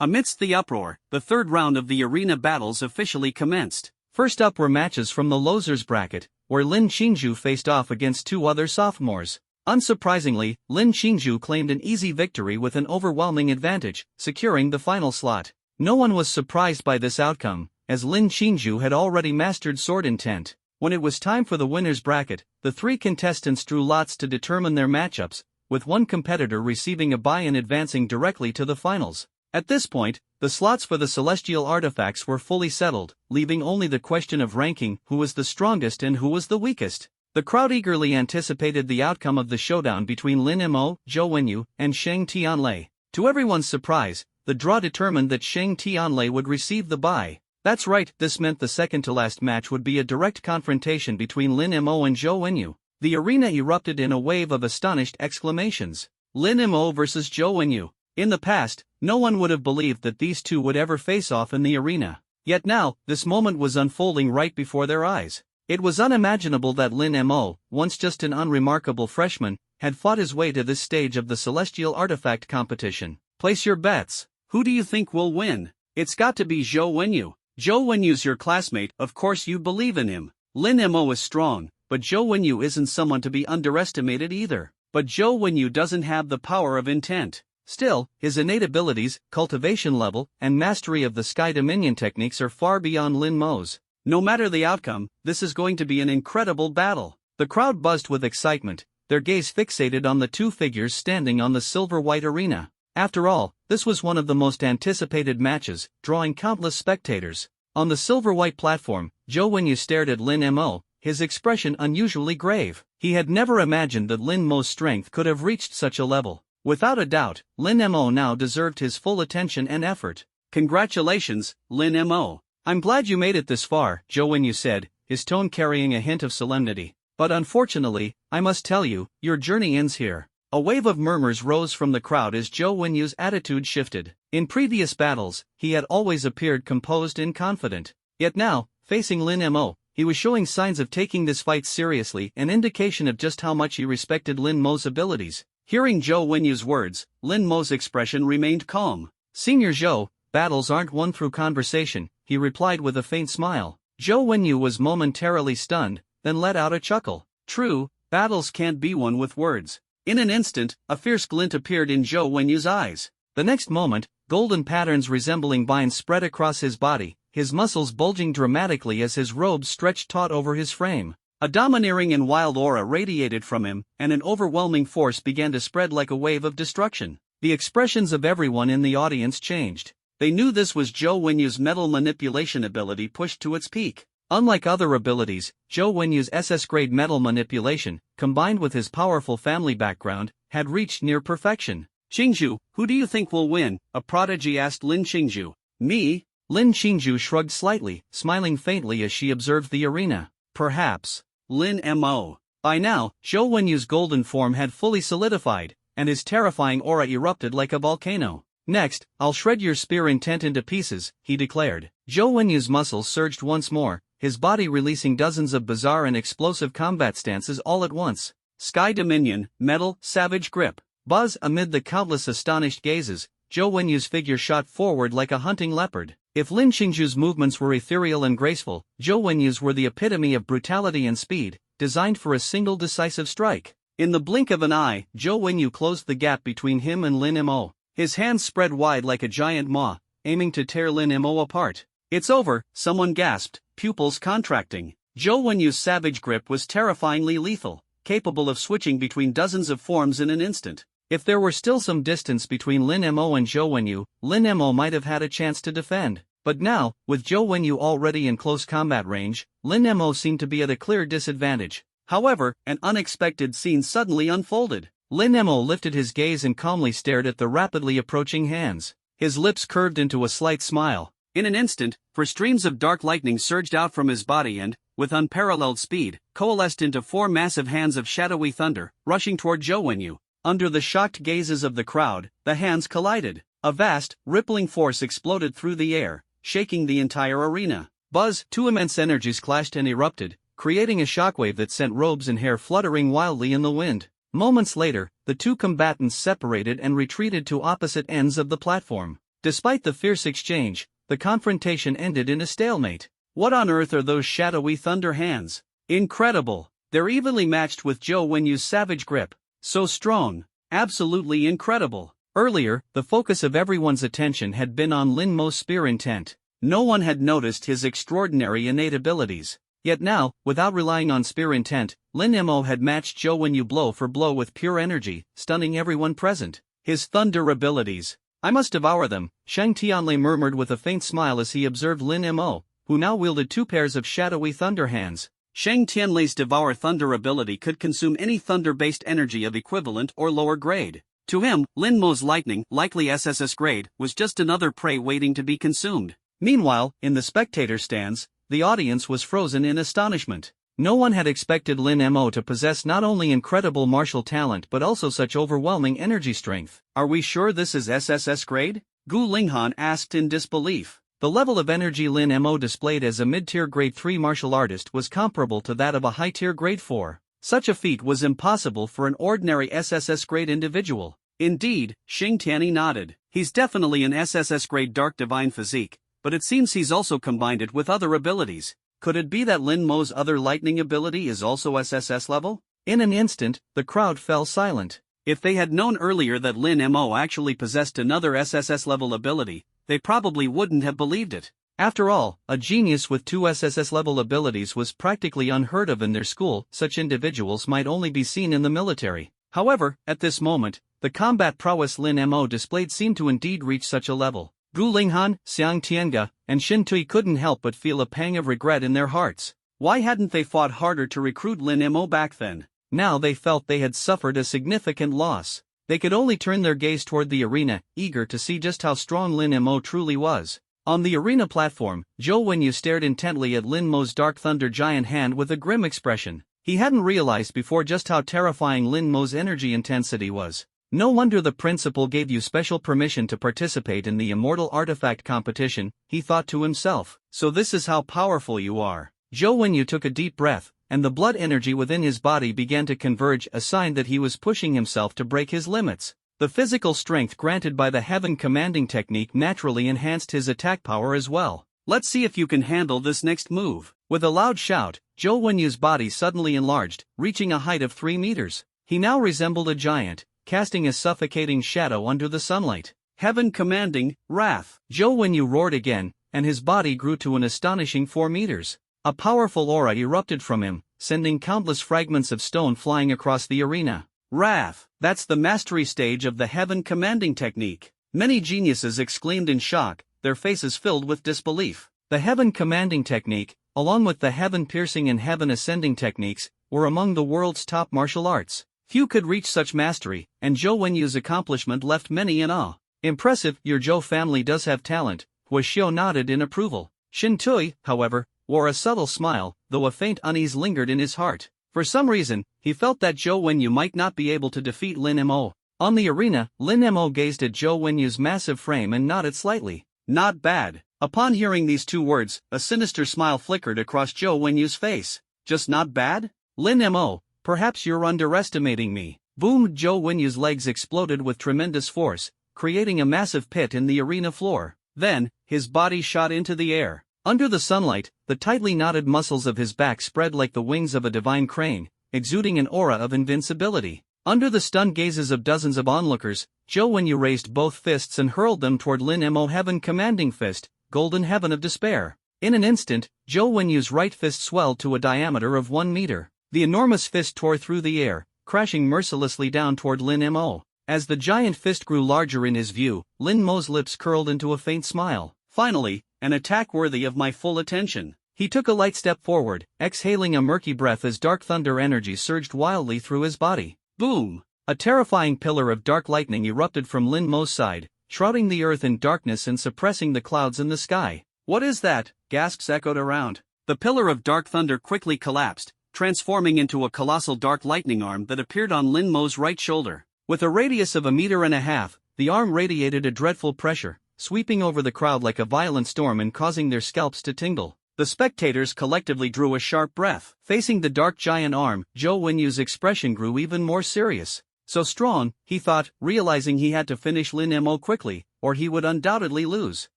Amidst the uproar, the third round of the arena battles officially commenced. First up were matches from the losers bracket, where Lin Qingzhu faced off against two other sophomores. Unsurprisingly, Lin Qingzhu claimed an easy victory with an overwhelming advantage, securing the final slot. No one was surprised by this outcome, as Lin Qingzhu had already mastered sword intent. When it was time for the winners bracket, the three contestants drew lots to determine their matchups, with one competitor receiving a bye and advancing directly to the finals. At this point, the slots for the celestial artifacts were fully settled, leaving only the question of ranking who was the strongest and who was the weakest. The crowd eagerly anticipated the outcome of the showdown between Lin Mo, Zhou Wenyu, and Sheng Tianlei. To everyone's surprise, the draw determined that Sheng Tianlei would receive the bye. That's right, this meant the second-to-last match would be a direct confrontation between Lin Mo and Zhou Wenyu. The arena erupted in a wave of astonished exclamations. Lin Mo versus Zhou Wenyu. In the past, no one would have believed that these two would ever face off in the arena. Yet now, this moment was unfolding right before their eyes. It was unimaginable that Lin Mo, once just an unremarkable freshman, had fought his way to this stage of the celestial artifact competition. Place your bets. Who do you think will win? It's got to be Zhou Wenyu. Zhou Wenyu's your classmate, of course you believe in him. Lin Mo is strong, but Zhou Wenyu isn't someone to be underestimated either. But Zhou Wenyu doesn't have the power of intent. Still, his innate abilities, cultivation level, and mastery of the Sky Dominion techniques are far beyond Lin Mo's. No matter the outcome, this is going to be an incredible battle. The crowd buzzed with excitement, their gaze fixated on the two figures standing on the silver-white arena. After all, this was one of the most anticipated matches, drawing countless spectators. On the silver-white platform, Zhou Wenyu stared at Lin Mo, his expression unusually grave. He had never imagined that Lin Mo's strength could have reached such a level. Without a doubt, Lin Mo now deserved his full attention and effort. Congratulations, Lin Mo. I'm glad you made it this far, Zhou Wenyu said, his tone carrying a hint of solemnity. But unfortunately, I must tell you, your journey ends here. A wave of murmurs rose from the crowd as Zhou Wenyu's attitude shifted. In previous battles, he had always appeared composed and confident. Yet now, facing Lin Mo, he was showing signs of taking this fight seriously, an indication of just how much he respected Lin Mo's abilities. Hearing Zhou Wenyu's words, Lin Mo's expression remained calm. Senior Zhou, battles aren't won through conversation, he replied with a faint smile. Zhou Wenyu was momentarily stunned, then let out a chuckle. True, battles can't be won with words. In an instant, a fierce glint appeared in Zhou Wenyu's eyes. The next moment, golden patterns resembling vines spread across his body, his muscles bulging dramatically as his robes stretched taut over his frame. A domineering and wild aura radiated from him, and an overwhelming force began to spread like a wave of destruction. The expressions of everyone in the audience changed. They knew this was Zhou Wenyu's metal manipulation ability pushed to its peak. Unlike other abilities, Zhou Wenyu's SS-grade metal manipulation, combined with his powerful family background, had reached near perfection. Qingzhu, who do you think will win? A prodigy asked Lin Qingzhu. Me? Lin Qingzhu shrugged slightly, smiling faintly as she observed the arena. Perhaps. Lin Mo. By now, Zhou Wenyu's golden form had fully solidified, and his terrifying aura erupted like a volcano. Next, I'll shred your spear intent into pieces, he declared. Zhou Wenyu's muscles surged once more, his body releasing dozens of bizarre and explosive combat stances all at once. Sky Dominion, Metal, Savage Grip. Buzz amid the countless astonished gazes, Zhou Wenyu's figure shot forward like a hunting leopard. If Lin Qingzhu's movements were ethereal and graceful, Zhou Wenyu's were the epitome of brutality and speed, designed for a single decisive strike. In the blink of an eye, Zhou Wenyu closed the gap between him and Lin Mo. His hands spread wide like a giant maw, aiming to tear Lin Mo apart. "It's over," someone gasped, pupils contracting. Zhou Wenyu's savage grip was terrifyingly lethal, capable of switching between dozens of forms in an instant. If there were still some distance between Lin Mo and Zhou Wenyu, Lin Mo might have had a chance to defend. But now, with Zhou Wenyu already in close combat range, Lin Mo seemed to be at a clear disadvantage. However, an unexpected scene suddenly unfolded. Lin Mo lifted his gaze and calmly stared at the rapidly approaching hands. His lips curved into a slight smile. In an instant, streams of dark lightning surged out from his body and, with unparalleled speed, coalesced into 4 massive hands of shadowy thunder, rushing toward Zhou Wenyu. Under the shocked gazes of the crowd, the hands collided. A vast, rippling force exploded through the air, shaking the entire arena. Buzz! 2 immense energies clashed and erupted, creating a shockwave that sent robes and hair fluttering wildly in the wind. Moments later, the 2 combatants separated and retreated to opposite ends of the platform. Despite the fierce exchange, the confrontation ended in a stalemate. What on earth are those shadowy thunder hands? Incredible! They're evenly matched with Zhou Wenyu's savage grip. So strong. Absolutely incredible. Earlier, the focus of everyone's attention had been on Lin Mo's spear intent. No one had noticed his extraordinary innate abilities. Yet now, without relying on spear intent, Lin Mo had matched Zhou Wenyu blow for blow with pure energy, stunning everyone present. His thunder abilities. "I must devour them," Shang Tianlei murmured with a faint smile as he observed Lin Mo, who now wielded 2 pairs of shadowy thunder hands. Shang Tianlei's Devour Thunder ability could consume any thunder-based energy of equivalent or lower grade. To him, Lin Mo's lightning, likely SSS grade, was just another prey waiting to be consumed. Meanwhile, in the spectator stands, the audience was frozen in astonishment. No one had expected Lin Mo to possess not only incredible martial talent but also such overwhelming energy strength. "Are we sure this is SSS grade?" Gu Linghan asked in disbelief. The level of energy Lin Mo displayed as a mid-tier grade 3 martial artist was comparable to that of a high-tier grade 4. Such a feat was impossible for an ordinary SSS grade individual. Indeed, Xing Tianyi nodded. "He's definitely an SSS grade Dark Divine Physique, but it seems he's also combined it with other abilities. Could it be that Lin Mo's other lightning ability is also SSS level?" In an instant, the crowd fell silent. If they had known earlier that Lin Mo actually possessed another SSS level ability, they probably wouldn't have believed it. After all, a genius with 2 SSS level abilities was practically unheard of in their school. Such individuals might only be seen in the military. However, at this moment, the combat prowess Lin Mo displayed seemed to indeed reach such a level. Gu Linghan, Xiang Tianga, and Shin Tui couldn't help but feel a pang of regret in their hearts. Why hadn't they fought harder to recruit Lin Mo back then? Now they felt they had suffered a significant loss. They could only turn their gaze toward the arena, eager to see just how strong Lin Mo truly was. On the arena platform, Zhou Wenyu stared intently at Lin Mo's Dark Thunder giant hand with a grim expression. He hadn't realized before just how terrifying Lin Mo's energy intensity was. No wonder the principal gave you special permission to participate in the Immortal Artifact competition, he thought to himself. So this is how powerful you are. Zhou Wenyu took a deep breath, and the blood energy within his body began to converge, a sign that he was pushing himself to break his limits. The physical strength granted by the Heaven Commanding technique naturally enhanced his attack power as well. "Let's see if you can handle this next move." With a loud shout, Zhou Wenyu's body suddenly enlarged, reaching a height of 3 meters. He now resembled a giant, casting a suffocating shadow under the sunlight. Heaven Commanding, Wrath. Zhou Wenyu roared again, and his body grew to an astonishing 4 meters. A powerful aura erupted from him, sending countless fragments of stone flying across the arena. Wrath, that's the mastery stage of the Heaven Commanding technique. Many geniuses exclaimed in shock, their faces filled with disbelief. The Heaven Commanding technique, along with the Heaven Piercing and Heaven Ascending techniques, were among the world's top martial arts. Few could reach such mastery, and Zhou Wenyu's accomplishment left many in awe. "Impressive, your Zhou family does have talent," Hua Xiu nodded in approval. Shin Tui, however, wore a subtle smile, though a faint unease lingered in his heart. For some reason, he felt that Zhou Wenyu might not be able to defeat Lin Mo. On the arena, Lin Mo gazed at Zhou Wenyu's massive frame and nodded slightly. "Not bad." Upon hearing these 2 words, a sinister smile flickered across Zhou Wenyu's face. "Just not bad? Lin Mo, perhaps you're underestimating me." Boom! Zhou Wenyu's legs exploded with tremendous force, creating a massive pit in the arena floor. Then, his body shot into the air. Under the sunlight, the tightly knotted muscles of his back spread like the wings of a divine crane, exuding an aura of invincibility. Under the stunned gazes of dozens of onlookers, Zhou Wenyu raised both fists and hurled them toward Lin Mo. Heaven Commanding Fist, Golden Heaven of Despair. In an instant, Zhou Wenyu's right fist swelled to a diameter of 1 meter. The enormous fist tore through the air, crashing mercilessly down toward Lin Mo. As the giant fist grew larger in his view, Lin Mo's lips curled into a faint smile. Finally, an attack worthy of my full attention. He took a light step forward, exhaling a murky breath as dark thunder energy surged wildly through his body. Boom! A terrifying pillar of dark lightning erupted from Lin Mo's side, shrouding the earth in darkness and suppressing the clouds in the sky. What is that? Gasps echoed around. The pillar of dark thunder quickly collapsed, transforming into a colossal dark lightning arm that appeared on Lin Mo's right shoulder. With a radius of 1.5 meters, the arm radiated a dreadful pressure, sweeping over the crowd like a violent storm and causing their scalps to tingle. The spectators collectively drew a sharp breath. Facing the dark giant arm, Zhou Wenyu's expression grew even more serious. So strong, he thought, realizing he had to finish Lin Mo quickly, or he would undoubtedly lose.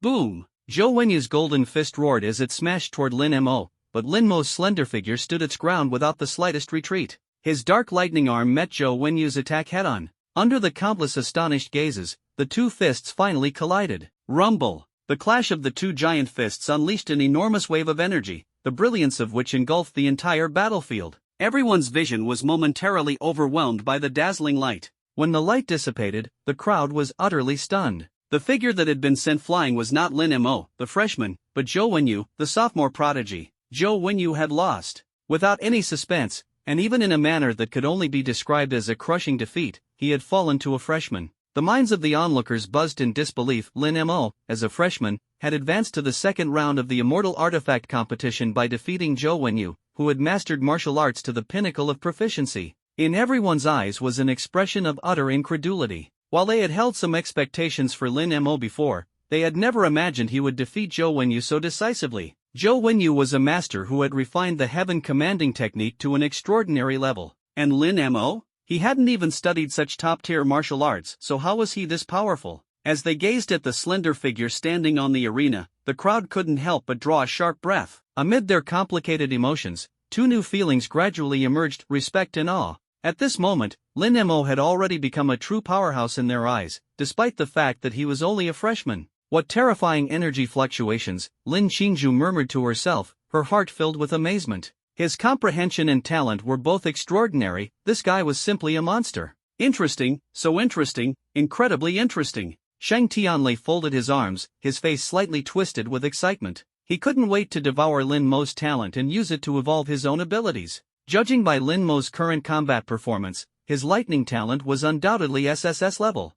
Boom! Zhou Wenyu's golden fist roared as it smashed toward Lin Mo, but Lin Mo's slender figure stood its ground without the slightest retreat. His dark lightning arm met Zhou Wenyu's attack head-on. Under the countless astonished gazes, the two fists finally collided. Rumble! The clash of the two giant fists unleashed an enormous wave of energy, the brilliance of which engulfed the entire battlefield. Everyone's vision was momentarily overwhelmed by the dazzling light. When the light dissipated, the crowd was utterly stunned. The figure that had been sent flying was not Lin Mo, the freshman, but Zhou Wenyu, the sophomore prodigy. Zhou Wenyu had lost. Without any suspense, and even in a manner that could only be described as a crushing defeat, he had fallen to a freshman. The minds of the onlookers buzzed in disbelief. Lin Mo, as a freshman, had advanced to the second round of the Immortal Artifact competition by defeating Zhou Wenyu, who had mastered martial arts to the pinnacle of proficiency. In everyone's eyes was an expression of utter incredulity. While they had held some expectations for Lin Mo before, they had never imagined he would defeat Zhou Wenyu so decisively. Zhou Wenyu was a master who had refined the Heaven Commanding technique to an extraordinary level. And Lin Mo? He hadn't even studied such top-tier martial arts, so how was he this powerful? As they gazed at the slender figure standing on the arena, the crowd couldn't help but draw a sharp breath. Amid their complicated emotions, two new feelings gradually emerged: respect and awe. At this moment, Lin Mo had already become a true powerhouse in their eyes, despite the fact that he was only a freshman. What terrifying energy fluctuations, Lin Qingzhu murmured to herself, her heart filled with amazement. His comprehension and talent were both extraordinary. This guy was simply a monster. Interesting, so interesting, incredibly interesting. Shang Tianlei folded his arms, his face slightly twisted with excitement. He couldn't wait to devour Lin Mo's talent and use it to evolve his own abilities. Judging by Lin Mo's current combat performance, his lightning talent was undoubtedly SSS-level.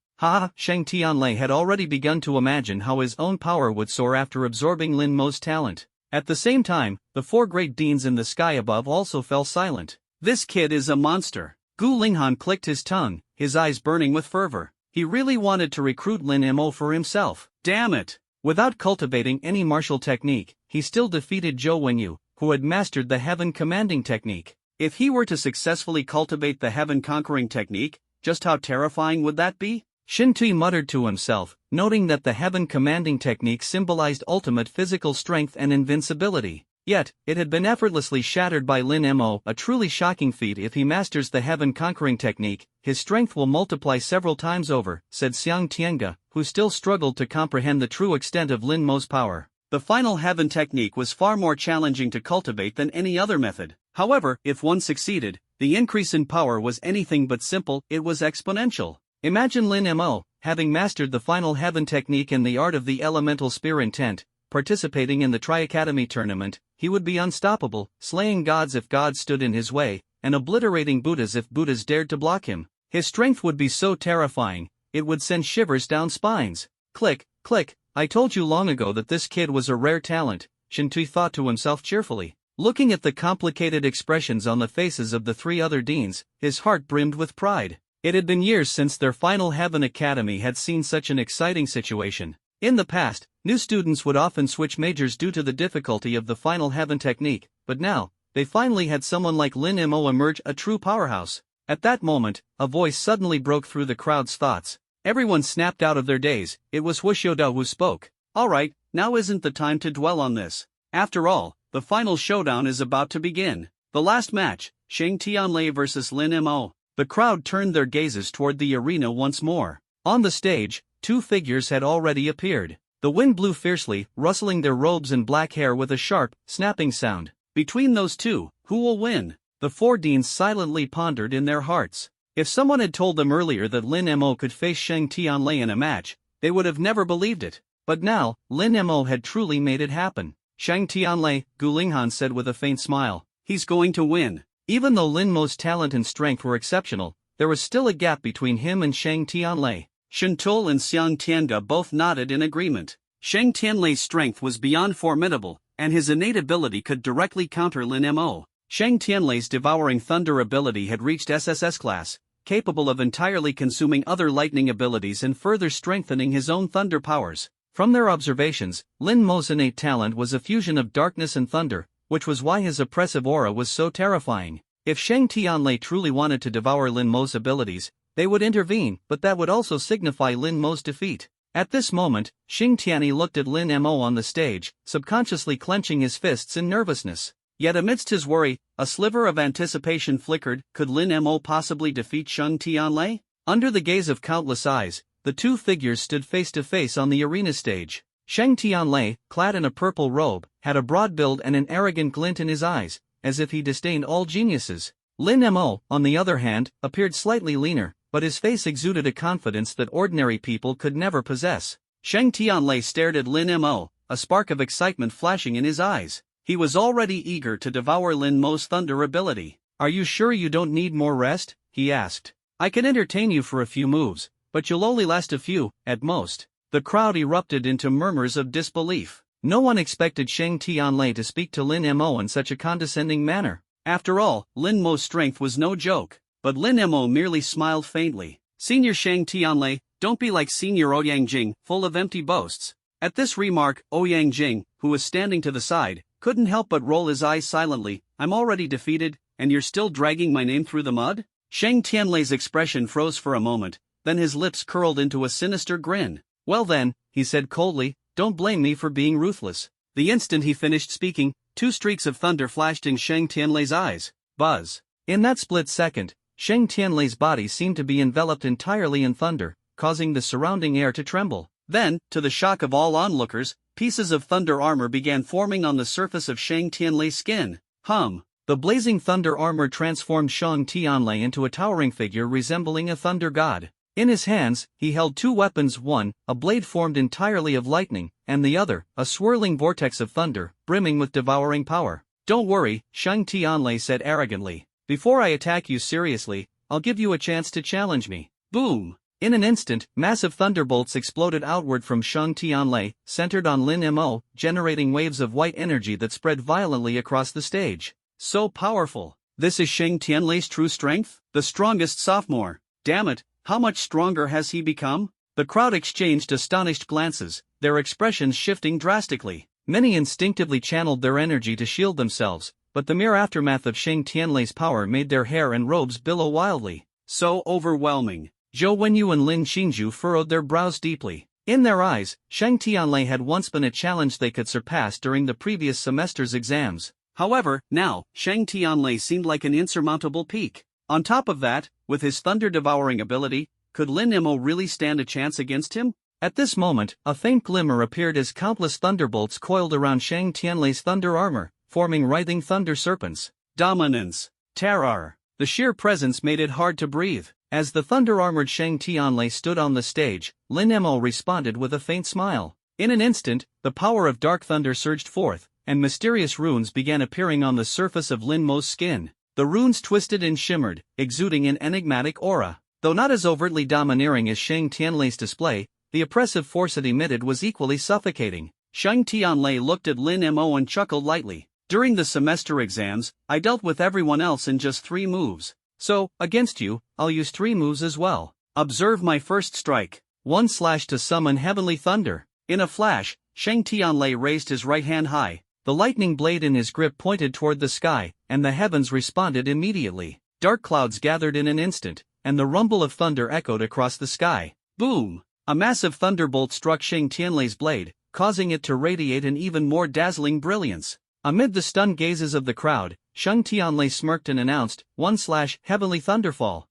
Shang Tianlei had already begun to imagine how his own power would soar after absorbing Lin Mo's talent. At the same time, the four great deans in the sky above also fell silent. This kid is a monster. Gu Linghan clicked his tongue, his eyes burning with fervor. He really wanted to recruit Lin Mo for himself. Damn it! Without cultivating any martial technique, he still defeated Zhou Wenyu, who had mastered the Heaven Commanding technique. If he were to successfully cultivate the Heaven Conquering technique, just how terrifying would that be? Shin Tui muttered to himself, noting that the Heaven Commanding technique symbolized ultimate physical strength and invincibility. Yet, it had been effortlessly shattered by Lin Mo, a truly shocking feat. If he masters the Heaven Conquering technique, his strength will multiply several times over, said Xiang Tiange, who still struggled to comprehend the true extent of Lin Mo's power. The final Heaven technique was far more challenging to cultivate than any other method. However, if one succeeded, the increase in power was anything but simple, it was exponential. Imagine Lin Mo, having mastered the final Heaven technique and the art of the elemental spear intent, participating in the Tri-Academy tournament. He would be unstoppable, slaying gods if gods stood in his way, and obliterating Buddhas if Buddhas dared to block him. His strength would be so terrifying, it would send shivers down spines. Click, click, I told you long ago that this kid was a rare talent, Shin Tui thought to himself cheerfully. Looking at the complicated expressions on the faces of the three other deans, his heart brimmed with pride. It had been years since their final Heaven Academy had seen such an exciting situation. In the past, new students would often switch majors due to the difficulty of the final Heaven technique, but now, they finally had someone like Lin Mo emerge, a true powerhouse. At that moment, a voice suddenly broke through the crowd's thoughts. Everyone snapped out of their daze. It was Hu Xiuda who spoke. Alright, now isn't the time to dwell on this. After all, the final showdown is about to begin. The last match, Shang Tianlei vs Lin Mo. The crowd turned their gazes toward the arena once more. On the stage, two figures had already appeared. The wind blew fiercely, rustling their robes and black hair with a sharp, snapping sound. Between those two, who will win? The four deans silently pondered in their hearts. If someone had told them earlier that Lin Mo could face Shang Tianlei in a match, they would have never believed it. But now, Lin Mo had truly made it happen. Shang Tianlei, Gu Linghan said with a faint smile. He's going to win. Even though Lin Mo's talent and strength were exceptional, there was still a gap between him and Shang Tianlei. Shen Tol and Xiang Tianga both nodded in agreement. Shang Tianlei's strength was beyond formidable, and his innate ability could directly counter Lin Mo. Shang Tianlei's devouring thunder ability had reached SSS class, capable of entirely consuming other lightning abilities and further strengthening his own thunder powers. From their observations, Lin Mo's innate talent was a fusion of darkness and thunder, which was why his oppressive aura was so terrifying. If Shang Tianlei truly wanted to devour Lin Mo's abilities, they would intervene, but that would also signify Lin Mo's defeat. At this moment, Xing Tianyi looked at Lin Mo on the stage, subconsciously clenching his fists in nervousness. Yet amidst his worry, a sliver of anticipation flickered. Could Lin Mo possibly defeat Shang Tianlei? Under the gaze of countless eyes, the two figures stood face to face on the arena stage. Shang Tianlei, clad in a purple robe, had a broad build and an arrogant glint in his eyes, as if he disdained all geniuses. Lin Mo, on the other hand, appeared slightly leaner, but his face exuded a confidence that ordinary people could never possess. Shang Tianlei stared at Lin Mo, a spark of excitement flashing in his eyes. He was already eager to devour Lin Mo's thunder ability. "Are you sure you don't need more rest?" he asked. "I can entertain you for a few moves, but you'll only last a few, at most." The crowd erupted into murmurs of disbelief. No one expected Shang Tianlei to speak to Lin Mo in such a condescending manner. After all, Lin Mo's strength was no joke. But Lin Mo merely smiled faintly. "Senior Shang Tianlei, don't be like Senior Ouyang Jing, full of empty boasts." At this remark, Ouyang Jing, who was standing to the side, couldn't help but roll his eyes silently. "I'm already defeated, and you're still dragging my name through the mud?" Shang Tianlei's expression froze for a moment, then his lips curled into a sinister grin. "Well then," he said coldly, "don't blame me for being ruthless." The instant he finished speaking, two streaks of thunder flashed in Shang Tianlei's eyes. Buzz. In that split second, Shang Tianlei's body seemed to be enveloped entirely in thunder, causing the surrounding air to tremble. Then, to the shock of all onlookers, pieces of thunder armor began forming on the surface of Shang Tianlei's skin. The blazing thunder armor transformed Shang Tianlei into a towering figure resembling a thunder god. In his hands, he held two weapons, one, a blade formed entirely of lightning, and the other, a swirling vortex of thunder, brimming with devouring power. "Don't worry," Shang Tianlei said arrogantly. "Before I attack you seriously, I'll give you a chance to challenge me." Boom! In an instant, massive thunderbolts exploded outward from Shang Tianlei, centered on Lin Mo, generating waves of white energy that spread violently across the stage. So powerful! This is Shang Tianlei's true strength? The strongest sophomore. Damn it! How much stronger has he become? The crowd exchanged astonished glances, their expressions shifting drastically. Many instinctively channeled their energy to shield themselves, but the mere aftermath of Shang Tianlei's power made their hair and robes billow wildly. So overwhelming. Zhou Wenyu and Lin Xinju furrowed their brows deeply. In their eyes, Shang Tianlei had once been a challenge they could surpass during the previous semester's exams. However, now, Shang Tianlei seemed like an insurmountable peak. On top of that, with his thunder-devouring ability, could Lin Mo really stand a chance against him? At this moment, a faint glimmer appeared as countless thunderbolts coiled around Shang Tianlei's thunder armor, forming writhing thunder serpents. Dominance. Terror. The sheer presence made it hard to breathe. As the thunder-armored Shang Tianlei stood on the stage, Lin Mo responded with a faint smile. In an instant, the power of dark thunder surged forth, and mysterious runes began appearing on the surface of Lin Mo's skin. The runes twisted and shimmered, exuding an enigmatic aura. Though not as overtly domineering as Shang Tianlei's display, the oppressive force it emitted was equally suffocating. Shang Tianlei looked at Lin Mo and chuckled lightly. "During the semester exams, I dealt with everyone else in just 3 moves. So, against you, I'll use 3 moves as well. Observe my first strike. 1 slash to summon heavenly thunder." In a flash, Shang Tianlei raised his right hand high. The lightning blade in his grip pointed toward the sky, and the heavens responded immediately. Dark clouds gathered in an instant, and the rumble of thunder echoed across the sky. Boom! A massive thunderbolt struck Shang Tianlei's blade, causing it to radiate an even more dazzling brilliance. Amid the stunned gazes of the crowd, Shang Tianlei smirked and announced, 1 slash heavenly thunderfall.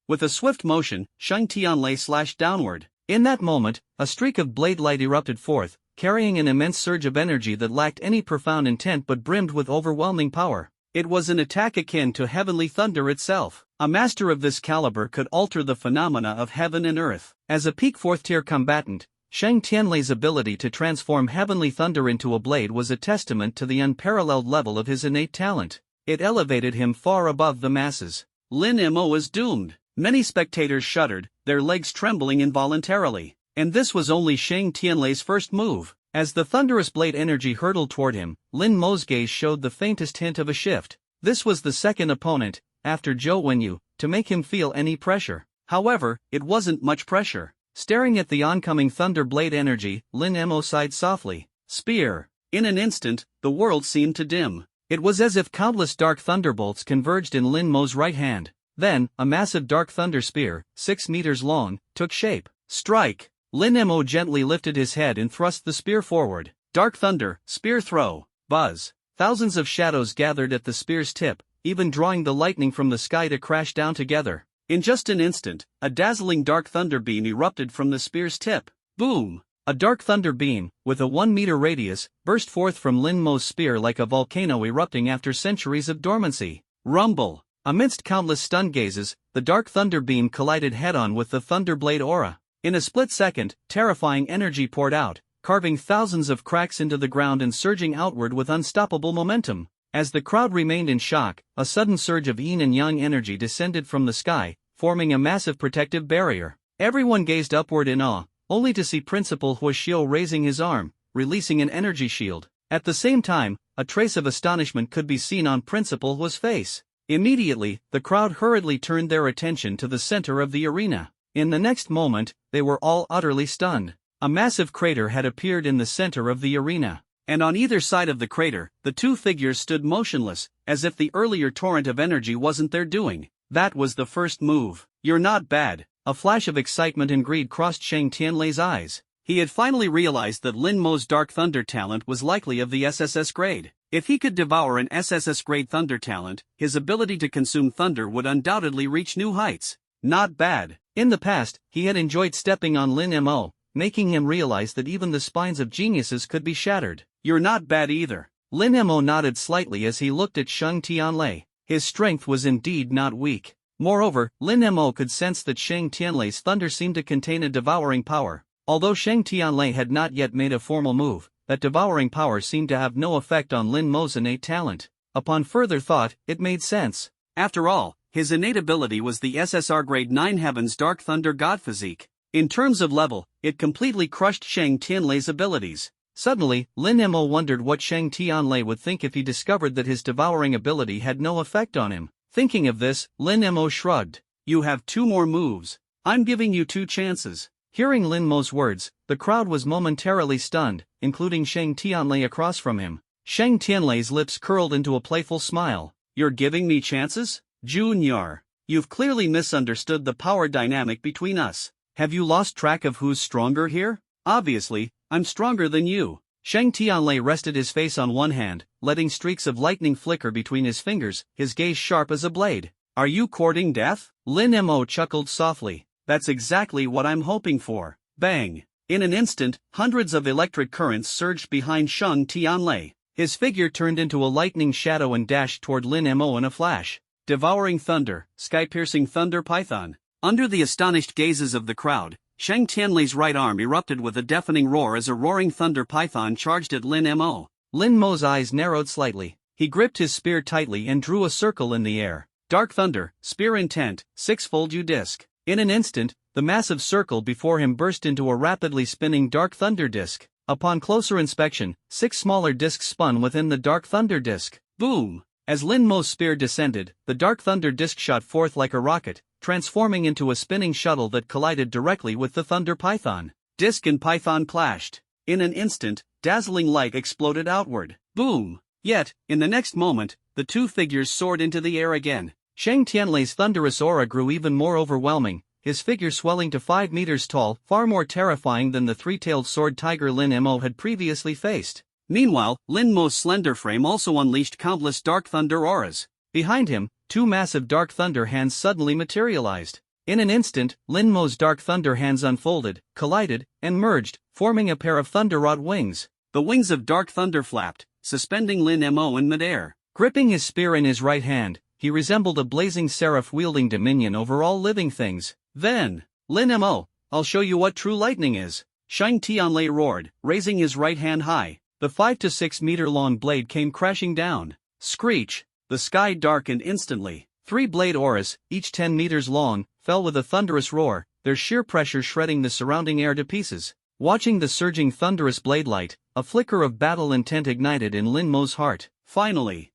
With a swift motion, Shang Tianlei slashed downward. In that moment, a streak of blade light erupted forth, carrying an immense surge of energy that lacked any profound intent but brimmed with overwhelming power. It was an attack akin to heavenly thunder itself. A master of this caliber could alter the phenomena of heaven and earth. As a peak fourth-tier combatant, Shang Tianlei's ability to transform heavenly thunder into a blade was a testament to the unparalleled level of his innate talent. It elevated him far above the masses. Lin Mo is doomed. Many spectators shuddered, their legs trembling involuntarily. And this was only Shang Tianlei's first move. As the thunderous blade energy hurtled toward him, Lin Mo's gaze showed the faintest hint of a shift. This was the second opponent, after Zhou Wenyu, to make him feel any pressure. However, it wasn't much pressure. Staring at the oncoming thunder blade energy, Lin Mo sighed softly. Spear. In an instant, the world seemed to dim. It was as if countless dark thunderbolts converged in Lin Mo's right hand. Then, a massive dark thunder spear, 6 meters long, took shape. Strike! Lin Mo gently lifted his head and thrust the spear forward. Dark thunder, spear throw. Buzz. Thousands of shadows gathered at the spear's tip, even drawing the lightning from the sky to crash down together. In just an instant, a dazzling dark thunder beam erupted from the spear's tip. Boom! A dark thunder beam, with a 1-meter radius, burst forth from Lin Mo's spear like a volcano erupting after centuries of dormancy. Rumble! Amidst countless stunned gazes, the dark thunder beam collided head-on with the thunderblade aura. In a split second, terrifying energy poured out, carving thousands of cracks into the ground and surging outward with unstoppable momentum. As the crowd remained in shock, a sudden surge of yin and yang energy descended from the sky, forming a massive protective barrier. Everyone gazed upward in awe, only to see Principal Huaxiu raising his arm, releasing an energy shield. At the same time, a trace of astonishment could be seen on Principal Hua's face. Immediately, the crowd hurriedly turned their attention to the center of the arena. In the next moment, they were all utterly stunned. A massive crater had appeared in the center of the arena. And on either side of the crater, the two figures stood motionless, as if the earlier torrent of energy wasn't their doing. That was the first move. You're not bad. A flash of excitement and greed crossed Shang Tianlei's eyes. He had finally realized that Lin Mo's Dark Thunder talent was likely of the SSS grade. If he could devour an SSS grade thunder talent, his ability to consume thunder would undoubtedly reach new heights. Not bad. In the past, he had enjoyed stepping on Lin Mo, making him realize that even the spines of geniuses could be shattered. You're not bad either. Lin Mo nodded slightly as he looked at Shang Tianlei. His strength was indeed not weak. Moreover, Lin Mo could sense that Shang Tianlei's thunder seemed to contain a devouring power. Although Shang Tianlei had not yet made a formal move, that devouring power seemed to have no effect on Lin Mo's innate talent. Upon further thought, it made sense. After all, his innate ability was the SSR Grade 9 Heaven's Dark Thunder God Physique. In terms of level, it completely crushed Shang Tianlei's abilities. Suddenly, Lin Mo wondered what Shang Tianlei would think if he discovered that his devouring ability had no effect on him. Thinking of this, Lin Mo shrugged. You have 2 more moves. I'm giving you 2 chances. Hearing Lin Mo's words, the crowd was momentarily stunned, including Shang Tianlei across from him. Shang Tianlei's lips curled into a playful smile. You're giving me chances? Junior, you've clearly misunderstood the power dynamic between us. Have you lost track of who's stronger here? Obviously, I'm stronger than you. Shang Tianlei rested his face on one hand, letting streaks of lightning flicker between his fingers, his gaze sharp as a blade. Are you courting death? Lin Mo chuckled softly. That's exactly what I'm hoping for. Bang! In an instant, hundreds of electric currents surged behind Shang Tianlei. His figure turned into a lightning shadow and dashed toward Lin Mo in a flash. Devouring thunder, sky-piercing thunder python. Under the astonished gazes of the crowd, Shang Tianlei's right arm erupted with a deafening roar as a roaring thunder python charged at Lin Mo. Lin Mo's eyes narrowed slightly. He gripped his spear tightly and drew a circle in the air. Dark thunder, spear intent, 6-fold U-disc. In an instant, the massive circle before him burst into a rapidly spinning dark thunder disc. Upon closer inspection, 6 smaller discs spun within the dark thunder disc. Boom! As Lin Mo's spear descended, the dark thunder disc shot forth like a rocket, transforming into a spinning shuttle that collided directly with the thunder python. Disc and python clashed. In an instant, dazzling light exploded outward. Boom! Yet, in the next moment, the 2 figures soared into the air again. Shang Tianlei's thunderous aura grew even more overwhelming, his figure swelling to 5 meters tall, far more terrifying than the 3-tailed sword tiger Lin Mo had previously faced. Meanwhile, Lin Mo's slender frame also unleashed countless dark thunder auras. Behind him, two massive Dark Thunder hands suddenly materialized. In an instant, Lin Mo's Dark Thunder hands unfolded, collided, and merged, forming a pair of Thunder Rod wings. The wings of Dark Thunder flapped, suspending Lin Mo in midair. Gripping his spear in his right hand, he resembled a blazing seraph wielding dominion over all living things. Then, Lin Mo, I'll show you what true lightning is. Shang Tianlei roared, raising his right hand high. The 5 to 6 meter long blade came crashing down. Screech! The sky darkened instantly. 3 blade auras, each 10 meters long, fell with a thunderous roar, their sheer pressure shredding the surrounding air to pieces. Watching the surging thunderous blade light, a flicker of battle intent ignited in Lin Mo's heart. Finally,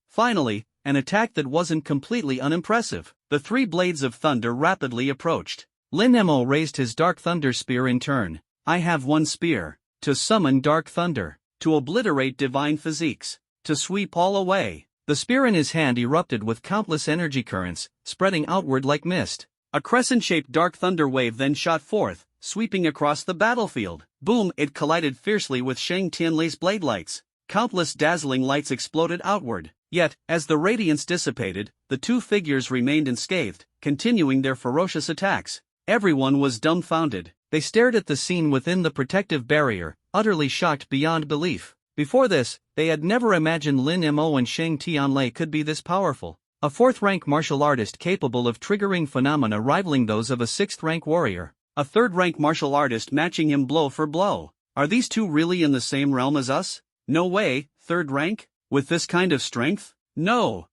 an attack that wasn't completely unimpressive. The 3 blades of thunder rapidly approached. Lin Mo raised his Dark Thunder spear in turn. I have one spear. To summon Dark Thunder. To obliterate divine physiques. To sweep all away. The spear in his hand erupted with countless energy currents, spreading outward like mist. A crescent-shaped Dark Thunder wave then shot forth, sweeping across the battlefield. Boom! It collided fiercely with Shang Tianlei's blade lights. Countless dazzling lights exploded outward. Yet, as the radiance dissipated, the two figures remained unscathed, continuing their ferocious attacks. Everyone was dumbfounded. They stared at the scene within the protective barrier, utterly shocked beyond belief. Before this, they had never imagined Lin Mo and Shang Tianlei could be this powerful. A 4th-rank martial artist capable of triggering phenomena rivaling those of a 6th-rank warrior. A 3rd-rank martial artist matching him blow for blow. Are these two really in the same realm as us? No way, 3rd rank? With this kind of strength? No.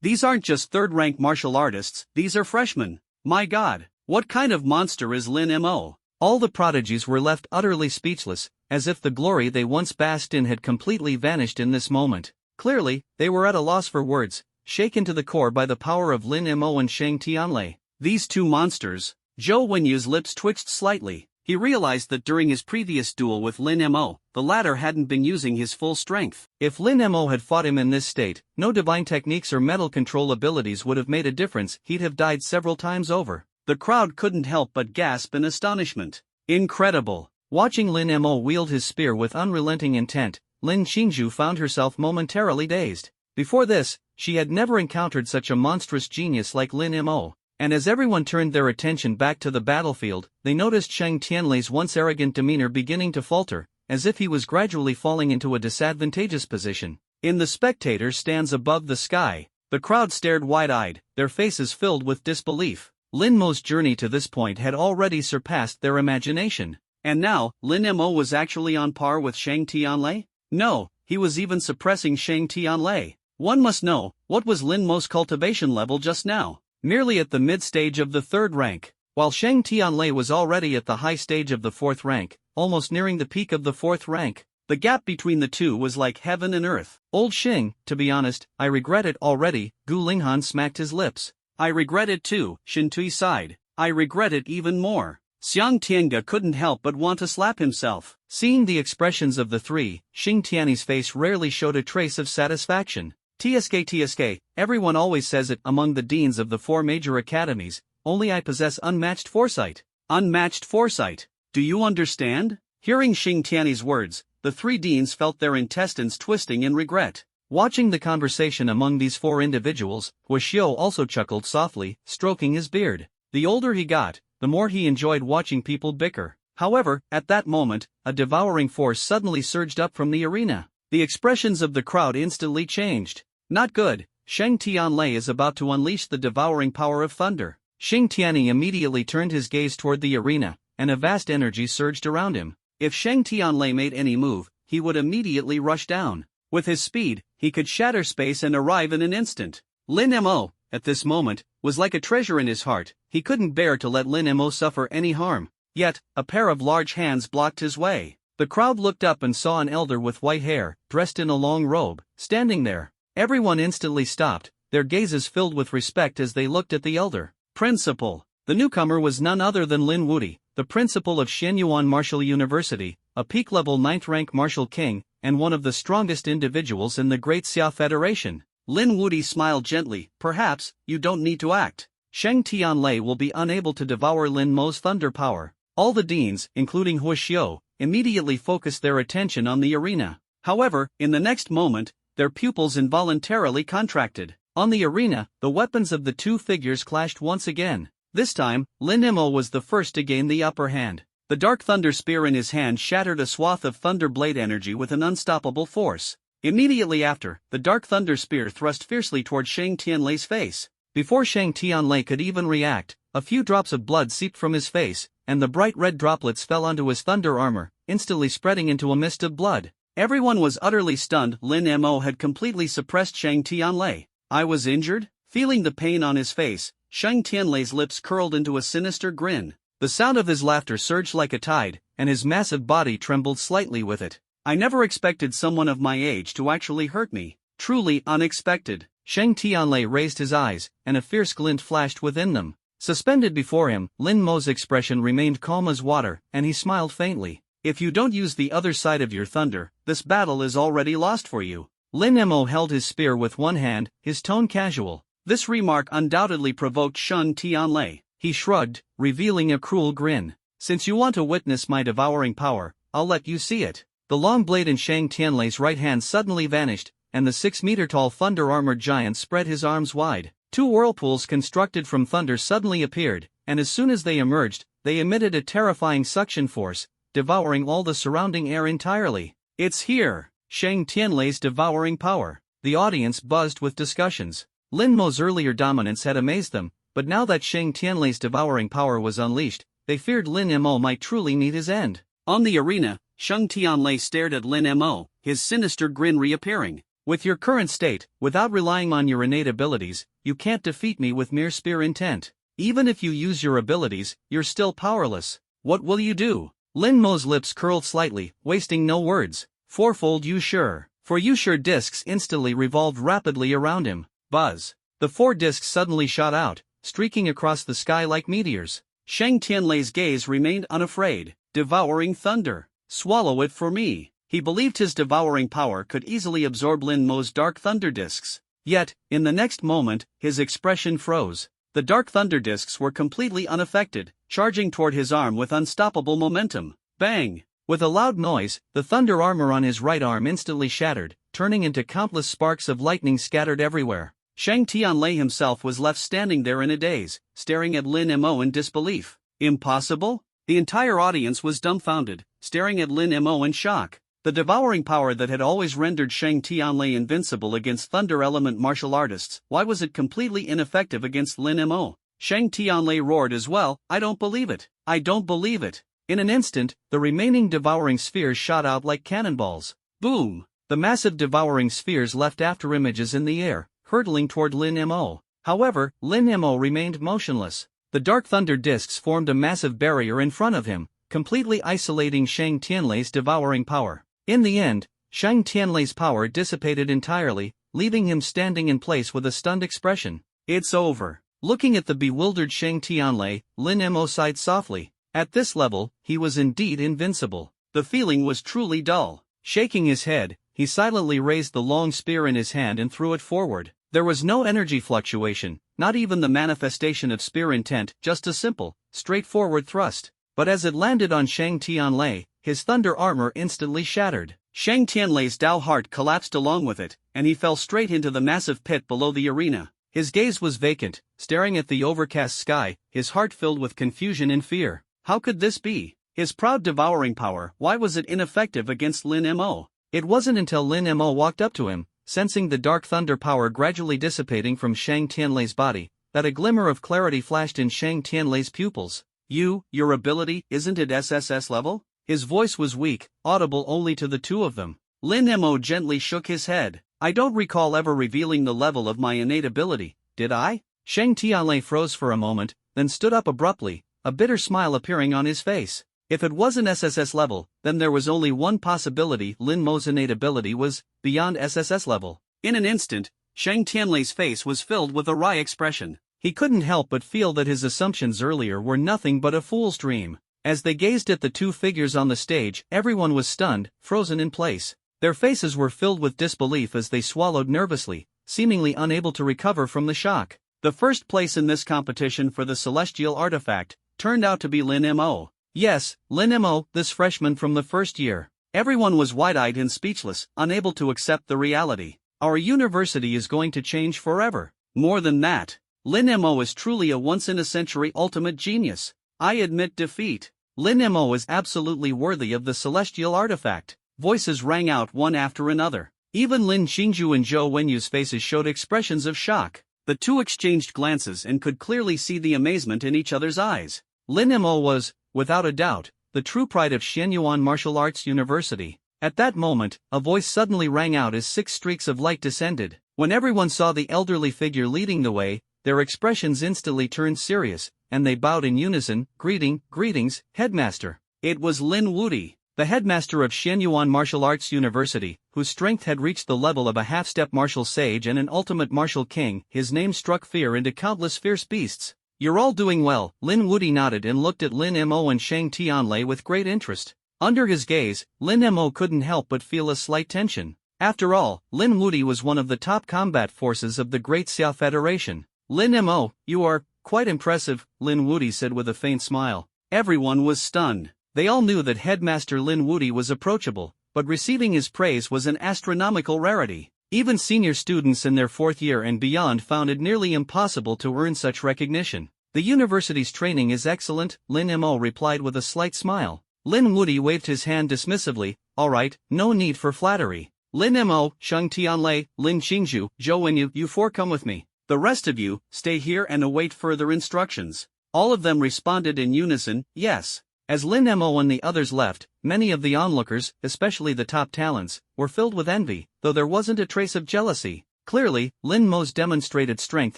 These aren't just 3rd-rank martial artists, these are freshmen. My God, what kind of monster is Lin Mo? All the prodigies were left utterly speechless, as if the glory they once basked in had completely vanished in this moment. Clearly, they were at a loss for words, shaken to the core by the power of Lin Mo and Shang Tianlei. These two monsters. Zhou Wenyu's lips twitched slightly. He realized that during his previous duel with Lin Mo, the latter hadn't been using his full strength. If Lin Mo had fought him in this state, no divine techniques or mental control abilities would have made a difference. He'd have died several times over. The crowd couldn't help but gasp in astonishment. Incredible! Watching Lin Mo wield his spear with unrelenting intent, Lin Qingzhu found herself momentarily dazed. Before this, she had never encountered such a monstrous genius like Lin Mo. And as everyone turned their attention back to the battlefield, they noticed Shang Tianlei's once arrogant demeanor beginning to falter, as if he was gradually falling into a disadvantageous position. In the spectators' stands above the sky, the crowd stared wide-eyed, their faces filled with disbelief. Lin Mo's journey to this point had already surpassed their imagination. And now, Lin Mo was actually on par with Shang Tianlei? No, he was even suppressing Shang Tianlei. One must know, what was Lin Mo's cultivation level just now? Merely at the mid-stage of the 3rd rank, while Shang Tianlei was already at the high stage of the 4th rank, almost nearing the peak of the 4th rank. The gap between the two was like heaven and earth. Old Xing, to be honest, I regret it already. Gu Linghan smacked his lips. I regret it too, Shin Tui sighed. I regret it even more. Xiang Tiange couldn't help but want to slap himself. Seeing the expressions of the three, Xing Tianyi's face rarely showed a trace of satisfaction. TSK, everyone always says it among the deans of the 4 major academies, only I possess unmatched foresight. Unmatched foresight. Do you understand? Hearing Xing Tianyi's words, the 3 deans felt their intestines twisting in regret. Watching the conversation among these 4 individuals, Huaxiu also chuckled softly, stroking his beard. The older he got, the more he enjoyed watching people bicker. However, at that moment, a devouring force suddenly surged up from the arena. The expressions of the crowd instantly changed. Not good, Shang Tianlei is about to unleash the devouring power of thunder. Xing Tianyi immediately turned his gaze toward the arena, and a vast energy surged around him. If Shang Tianlei made any move, he would immediately rush down. With his speed, he could shatter space and arrive in an instant. Lin Mo, at this moment, was like a treasure in his heart. He couldn't bear to let Lin Mo suffer any harm. Yet, a pair of large hands blocked his way. The crowd looked up and saw an elder with white hair, dressed in a long robe, standing there. Everyone instantly stopped, their gazes filled with respect as they looked at the elder. Principal. The newcomer was none other than Lin Wudi, the principal of Xianyuan Martial University, a peak-level 9th-rank martial king, and one of the strongest individuals in the Great Xia Federation. Lin Wudi smiled gently. Perhaps, you don't need to act. Shang Tianlei will be unable to devour Lin Mo's thunder power. All the deans, including Huaxiu, immediately focused their attention on the arena. However, in the next moment, their pupils involuntarily contracted. On the arena, the weapons of the two figures clashed once again. This time, Lin Mo was the first to gain the upper hand. The Dark Thunder Spear in his hand shattered a swath of Thunder Blade energy with an unstoppable force. Immediately after, the Dark Thunder Spear thrust fiercely toward Shang Tianlei's face. Before Shang Tianlei could even react, a few drops of blood seeped from his face, and the bright red droplets fell onto his thunder armor, instantly spreading into a mist of blood. Everyone was utterly stunned. Lin Mo had completely suppressed Shang Tianlei. I was injured? Feeling the pain on his face, Shang Tianlei's lips curled into a sinister grin. The sound of his laughter surged like a tide, and his massive body trembled slightly with it. I never expected someone of my age to actually hurt me. Truly unexpected. Shang Tianlei raised his eyes, and a fierce glint flashed within them. Suspended before him, Lin Mo's expression remained calm as water, and he smiled faintly. If you don't use the other side of your thunder, this battle is already lost for you. Lin Mo held his spear with one hand, his tone casual. This remark undoubtedly provoked Shang Tianlei. He shrugged, revealing a cruel grin. Since you want to witness my devouring power, I'll let you see it. The long blade in Shang Tianlei's right hand suddenly vanished, and the 6-meter-tall thunder-armored giant spread his arms wide. Two whirlpools constructed from thunder suddenly appeared, and as soon as they emerged, they emitted a terrifying suction force, devouring all the surrounding air entirely. It's here! Shang Tianlei's devouring power. The audience buzzed with discussions. Lin Mo's earlier dominance had amazed them, but now that Shang Tianlei's devouring power was unleashed, they feared Lin Mo might truly meet his end. On the arena, Shang Tianlei stared at Lin Mo, his sinister grin reappearing. With your current state, without relying on your innate abilities, you can't defeat me with mere spear intent. Even if you use your abilities, you're still powerless. What will you do? Lin Mo's lips curled slightly, wasting no words. Fourfold you sure. For you sure discs instantly revolved rapidly around him. Buzz. The 4 discs suddenly shot out, streaking across the sky like meteors. Shang Tianlei's gaze remained unafraid. Devouring thunder. Swallow it for me. He believed his devouring power could easily absorb Lin Mo's dark thunder discs. Yet, in the next moment, his expression froze. The dark thunder discs were completely unaffected, charging toward his arm with unstoppable momentum. Bang! With a loud noise, the thunder armor on his right arm instantly shattered, turning into countless sparks of lightning scattered everywhere. Shang Tianlei himself was left standing there in a daze, staring at Lin Mo in disbelief. Impossible? The entire audience was dumbfounded, staring at Lin Mo in shock. The devouring power that had always rendered Shang Tianlei invincible against thunder element martial artists, why was it completely ineffective against Lin Mo? Shang Tianlei roared as well. I don't believe it. I don't believe it. In an instant, the remaining devouring spheres shot out like cannonballs. Boom! The massive devouring spheres left after images in the air, hurtling toward Lin Mo. However, Lin Mo remained motionless. The dark thunder discs formed a massive barrier in front of him, completely isolating Shang Tianlei's devouring power. In the end, Shang Tianlei's power dissipated entirely, leaving him standing in place with a stunned expression. It's over. Looking at the bewildered Shang Tianlei, Lin Mo sighed softly. At this level, he was indeed invincible. The feeling was truly dull. Shaking his head, he silently raised the long spear in his hand and threw it forward. There was no energy fluctuation, not even the manifestation of spear intent, just a simple, straightforward thrust. But as it landed on Shang Tianlei, his thunder armor instantly shattered. Shang Tianlei's Dao heart collapsed along with it, and he fell straight into the massive pit below the arena. His gaze was vacant, staring at the overcast sky, his heart filled with confusion and fear. How could this be? His proud devouring power, why was it ineffective against Lin Mo? It wasn't until Lin Mo walked up to him, sensing the dark thunder power gradually dissipating from Shang Tianlei's body, that a glimmer of clarity flashed in Shang Tianlei's pupils. Your ability, isn't it SSS level? His voice was weak, audible only to the two of them. Lin Mo gently shook his head. I don't recall ever revealing the level of my innate ability, did I? Shang Tianlei froze for a moment, then stood up abruptly, a bitter smile appearing on his face. If it wasn't SSS level, then there was only one possibility: Lin Mo's innate ability was beyond SSS level. In an instant, Shang Tianlei's face was filled with a wry expression. He couldn't help but feel that his assumptions earlier were nothing but a fool's dream. As they gazed at the two figures on the stage, everyone was stunned, frozen in place. Their faces were filled with disbelief as they swallowed nervously, seemingly unable to recover from the shock. The first place in this competition for the celestial artifact turned out to be Lin Mo. Yes, Lin Mo, this freshman from the first year. Everyone was wide-eyed and speechless, unable to accept the reality. Our university is going to change forever. More than that, Lin Mo is truly a once-in-a-century ultimate genius. I admit defeat. Lin Mo is absolutely worthy of the celestial artifact. Voices rang out one after another. Even Lin Qingju and Zhou Wenyu's faces showed expressions of shock. The two exchanged glances and could clearly see the amazement in each other's eyes. Lin Mo was, without a doubt, the true pride of Shenyuan Martial Arts University. At that moment, a voice suddenly rang out as 6 streaks of light descended. When everyone saw the elderly figure leading the way, their expressions instantly turned serious, and they bowed in unison. Greetings, Headmaster. It was Lin Wuti, the headmaster of Shenyuan Martial Arts University, whose strength had reached the level of a half-step martial sage and an ultimate martial king. His name struck fear into countless fierce beasts. You're all doing well. Lin Wuti nodded and looked at Lin Mo and Shang Tianlei with great interest. Under his gaze, Lin Mo couldn't help but feel a slight tension. After all, Lin Wuti was one of the top combat forces of the Great Xiao Federation. Lin Mo, you are quite impressive, Lin Wuti said with a faint smile. Everyone was stunned. They all knew that Headmaster Lin Wuti was approachable, but receiving his praise was an astronomical rarity. Even senior students in their 4th year and beyond found it nearly impossible to earn such recognition. The university's training is excellent, Lin Mo replied with a slight smile. Lin Wuti waved his hand dismissively. All right, no need for flattery. Lin Mo, Shang Tianlei, Lin Qingju, Zhou Wenyu, you 4 come with me. The rest of you, stay here and await further instructions. All of them responded in unison, yes. As Lin Mo and the others left, many of the onlookers, especially the top talents, were filled with envy, though there wasn't a trace of jealousy. Clearly, Lin Mo's demonstrated strength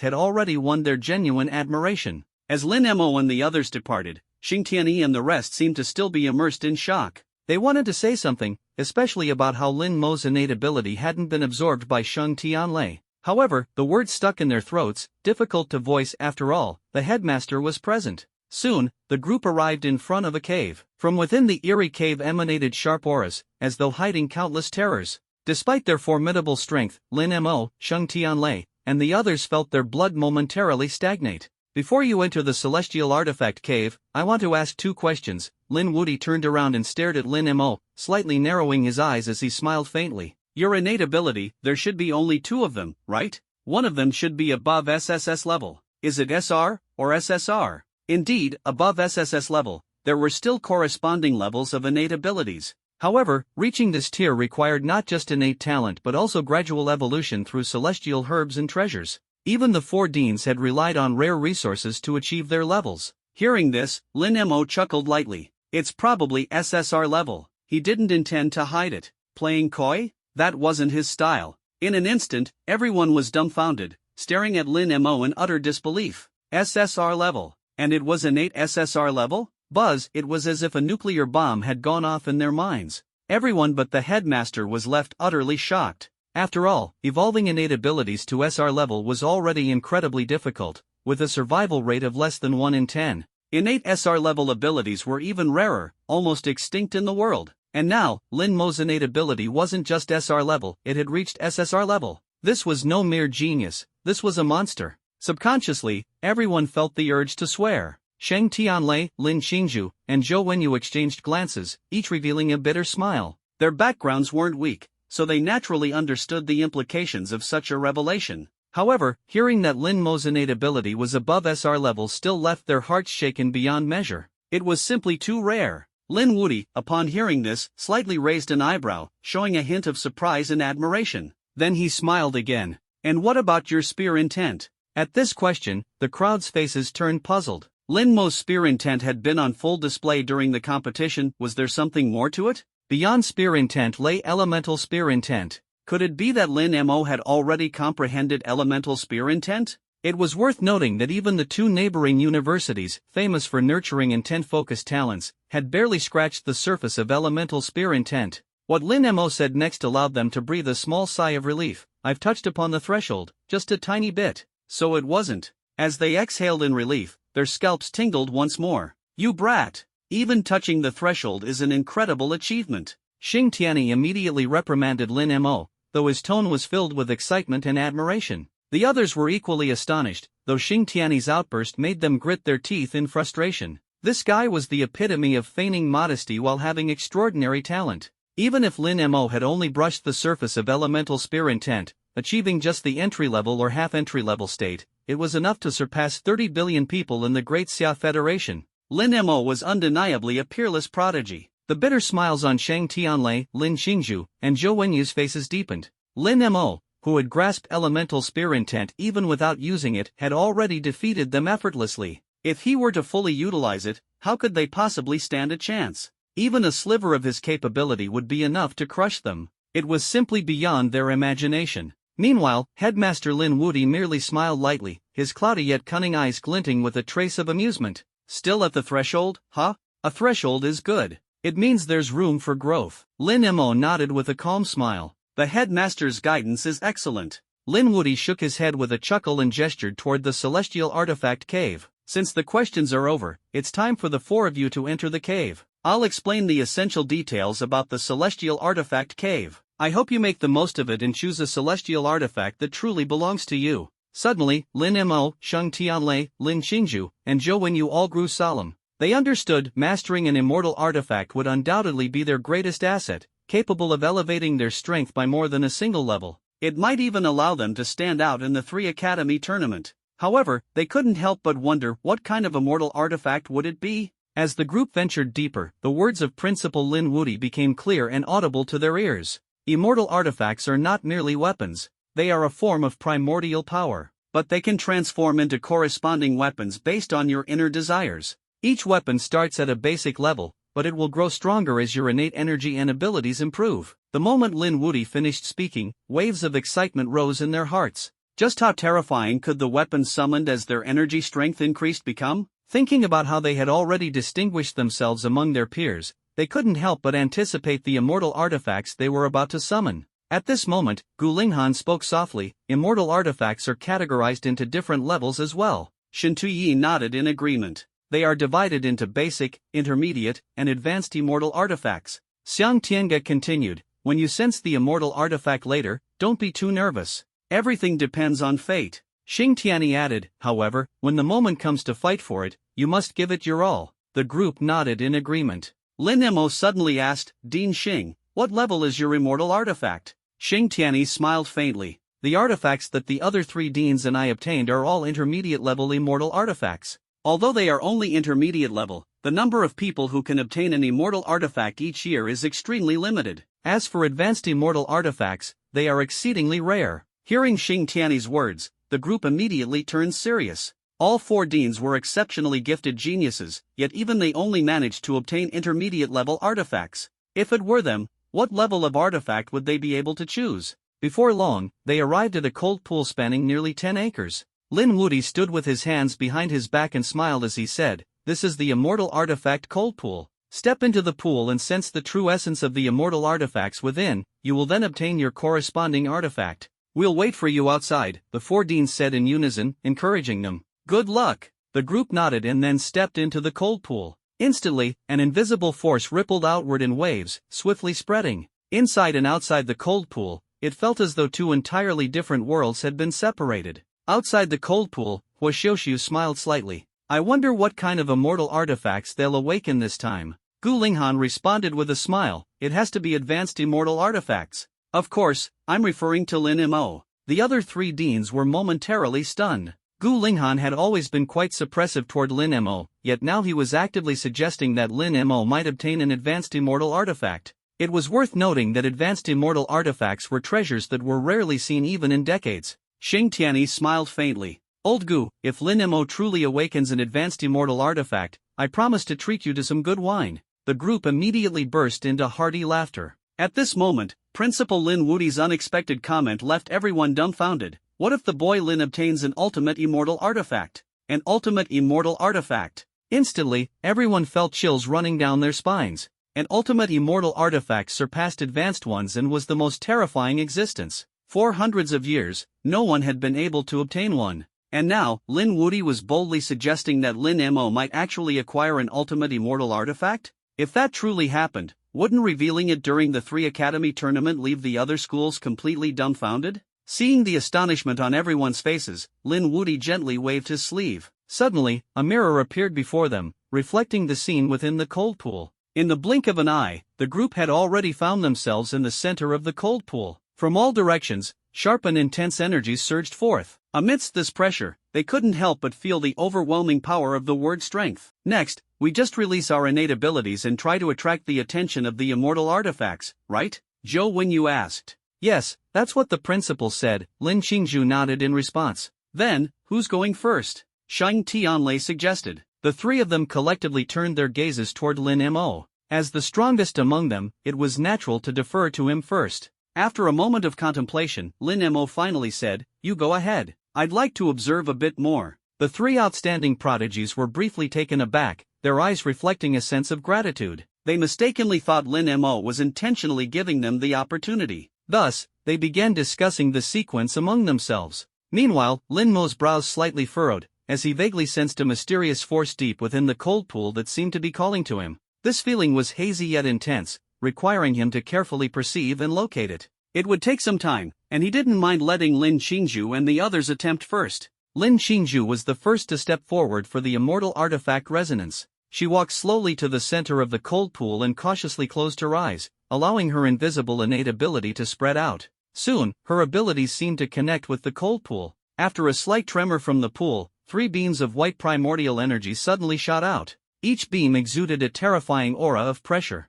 had already won their genuine admiration. As Lin Mo and the others departed, Xing Tianyi and the rest seemed to still be immersed in shock. They wanted to say something, especially about how Lin Mo's innate ability hadn't been absorbed by Shang Tianlei. However, the words stuck in their throats, difficult to voice. After all, the headmaster was present. Soon, the group arrived in front of a cave. From within the eerie cave emanated sharp auras, as though hiding countless terrors. Despite their formidable strength, Lin Mo, Shang Tianlei, and the others felt their blood momentarily stagnate. Before you enter the celestial artifact cave, I want to ask 2 questions. Lin Wuti turned around and stared at Lin Mo, slightly narrowing his eyes as he smiled faintly. Your innate ability, there should be only 2 of them, right? One of them should be above SSS level. Is it SR, or SSR? Indeed, above SSS level, there were still corresponding levels of innate abilities. However, reaching this tier required not just innate talent but also gradual evolution through celestial herbs and treasures. Even the 4 deans had relied on rare resources to achieve their levels. Hearing this, Lin Mo chuckled lightly. It's probably SSR level. He didn't intend to hide it. Playing coy? That wasn't his style. In an instant, everyone was dumbfounded, staring at Lin Mo in utter disbelief. SSR level. And it was innate SSR level? Buzz, it was as if a nuclear bomb had gone off in their minds. Everyone but the headmaster was left utterly shocked. After all, evolving innate abilities to SR level was already incredibly difficult, with a survival rate of less than 1 in 10. Innate SR level abilities were even rarer, almost extinct in the world. And now, Lin Mo's innate ability wasn't just SR level, it had reached SSR level. This was no mere genius, this was a monster. Subconsciously, everyone felt the urge to swear. Shang Tianlei, Lin Qingju, and Zhou Wenyu exchanged glances, each revealing a bitter smile. Their backgrounds weren't weak, so they naturally understood the implications of such a revelation. However, hearing that Lin Mo's innate ability was above SR level still left their hearts shaken beyond measure. It was simply too rare. Lin Wuti, upon hearing this, slightly raised an eyebrow, showing a hint of surprise and admiration. Then he smiled again. And what about your spear intent? At this question, the crowd's faces turned puzzled. Lin Mo's spear intent had been on full display during the competition. Was there something more to it? Beyond spear intent lay elemental spear intent. Could it be that Lin Mo had already comprehended elemental spear intent? It was worth noting that even the 2 neighboring universities, famous for nurturing intent-focused talents, had barely scratched the surface of elemental spear intent. What Lin Mo said next allowed them to breathe a small sigh of relief. I've touched upon the threshold, just a tiny bit. So it wasn't. As they exhaled in relief, their scalps tingled once more. You brat! Even touching the threshold is an incredible achievement. Xing Tianyi immediately reprimanded Lin Mo, though his tone was filled with excitement and admiration. The others were equally astonished, though Xing Tianyi's outburst made them grit their teeth in frustration. This guy was the epitome of feigning modesty while having extraordinary talent. Even if Lin Mo had only brushed the surface of elemental spear intent, achieving just the entry-level or half-entry-level state, it was enough to surpass 30 billion people in the Great Xia Federation. Lin Mo was undeniably a peerless prodigy. The bitter smiles on Shang Tianlei, Lin Xingzhu, and Zhou Wenyu's faces deepened. Lin Mo, who had grasped elemental spear intent even without using it, had already defeated them effortlessly. If he were to fully utilize it, how could they possibly stand a chance? Even a sliver of his capability would be enough to crush them. It was simply beyond their imagination. Meanwhile, Headmaster Lin Wudi merely smiled lightly, his cloudy yet cunning eyes glinting with a trace of amusement. Still at the threshold, huh? A threshold is good. It means there's room for growth. Lin Mo nodded with a calm smile. The headmaster's guidance is excellent. Lin Wudi shook his head with a chuckle and gestured toward the celestial artifact cave. Since the questions are over, it's time for the four of you to enter the cave. I'll explain the essential details about the celestial artifact cave. I hope you make the most of it and choose a celestial artifact that truly belongs to you. Suddenly, Lin Mo, Shang Tianlei, Lin Xingzhu, and Zhou Wenyu all grew solemn. They understood mastering an immortal artifact would undoubtedly be their greatest asset, capable of elevating their strength by more than a single level. It might even allow them to stand out in the 3 Academy tournament. However, they couldn't help but wonder what kind of immortal artifact would it be? As the group ventured deeper, the words of Principal Lin Wudi became clear and audible to their ears. Immortal artifacts are not merely weapons, they are a form of primordial power. But they can transform into corresponding weapons based on your inner desires. Each weapon starts at a basic level, but it will grow stronger as your innate energy and abilities improve. The moment Lin Wudi finished speaking, waves of excitement rose in their hearts. Just how terrifying could the weapons summoned as their energy strength increased become? Thinking about how they had already distinguished themselves among their peers, they couldn't help but anticipate the immortal artifacts they were about to summon. At this moment, Gu Linghan spoke softly. Immortal artifacts are categorized into different levels as well. Shen Tuyi nodded in agreement. They are divided into basic, intermediate, and advanced immortal artifacts. Xiang Tiange continued, when you sense the immortal artifact later, don't be too nervous. Everything depends on fate. Xing Tianyi added, however, when the moment comes to fight for it, you must give it your all. The group nodded in agreement. Lin Mo suddenly asked, Dean Xing, what level is your immortal artifact? Xing Tianyi smiled faintly. The artifacts that the other 3 deans and I obtained are all intermediate level immortal artifacts. Although they are only intermediate level, the number of people who can obtain an immortal artifact each year is extremely limited. As for advanced immortal artifacts, they are exceedingly rare. Hearing Xing Tianyi's words, the group immediately turned serious. All 4 deans were exceptionally gifted geniuses, yet even they only managed to obtain intermediate level artifacts. If it were them, what level of artifact would they be able to choose? Before long, they arrived at a cold pool spanning nearly 10 acres. Lin Wudi stood with his hands behind his back and smiled as he said, this is the immortal artifact cold pool. Step into the pool and sense the true essence of the immortal artifacts within, you will then obtain your corresponding artifact. We'll wait for you outside, the 4 deans said in unison, encouraging them. Good luck. The group nodded and then stepped into the cold pool. Instantly, an invisible force rippled outward in waves, swiftly spreading. Inside and outside the cold pool, it felt as though 2 entirely different worlds had been separated. Outside the cold pool, Hua Xiuxiu smiled slightly. I wonder what kind of immortal artifacts they'll awaken this time. Gu Linghan responded with a smile, it has to be advanced immortal artifacts. Of course, I'm referring to Lin Mo. The other 3 deans were momentarily stunned. Gu Linghan had always been quite suppressive toward Lin Mo, yet now he was actively suggesting that Lin Mo might obtain an advanced immortal artifact. It was worth noting that advanced immortal artifacts were treasures that were rarely seen even in decades. Xing Tianyi smiled faintly. Old Gu, if Lin Mo truly awakens an advanced immortal artifact, I promise to treat you to some good wine. The group immediately burst into hearty laughter. At this moment, Principal Lin Wudi's unexpected comment left everyone dumbfounded. What if the boy Lin obtains an ultimate immortal artifact? An ultimate immortal artifact. Instantly, everyone felt chills running down their spines. An ultimate immortal artifact surpassed advanced ones and was the most terrifying existence. For hundreds of years, no one had been able to obtain one. And now, Lin Wudi was boldly suggesting that Lin Mo might actually acquire an ultimate immortal artifact? If that truly happened, wouldn't revealing it during the 3 Academy tournament leave the other schools completely dumbfounded? Seeing the astonishment on everyone's faces, Lin Wudi gently waved his sleeve. Suddenly, a mirror appeared before them, reflecting the scene within the cold pool. In the blink of an eye, the group had already found themselves in the center of the cold pool. From all directions, sharp and intense energies surged forth. Amidst this pressure, they couldn't help but feel the overwhelming power of the word strength. Next, we just release our innate abilities and try to attract the attention of the immortal artifacts, right? Zhou Wenyu asked. Yes, that's what the principal said. Lin Qingzhu nodded in response. Then, who's going first? Shang Tianlei suggested. The three of them collectively turned their gazes toward Lin Mo. As the strongest among them, it was natural to defer to him first. After a moment of contemplation, Lin Mo finally said, "You go ahead. I'd like to observe a bit more." The three outstanding prodigies were briefly taken aback, their eyes reflecting a sense of gratitude. They mistakenly thought Lin Mo was intentionally giving them the opportunity. Thus, they began discussing the sequence among themselves. Meanwhile, Lin Mo's brows slightly furrowed, as he vaguely sensed a mysterious force deep within the cold pool that seemed to be calling to him. This feeling was hazy yet intense, requiring him to carefully perceive and locate it. It would take some time, and he didn't mind letting Lin Qingzhu and the others attempt first. Lin Qingzhu was the first to step forward for the immortal artifact resonance. She walked slowly to the center of the cold pool and cautiously closed her eyes, allowing her invisible innate ability to spread out. Soon, her abilities seemed to connect with the cold pool. After a slight tremor from the pool, 3 beams of white primordial energy suddenly shot out. Each beam exuded a terrifying aura of pressure.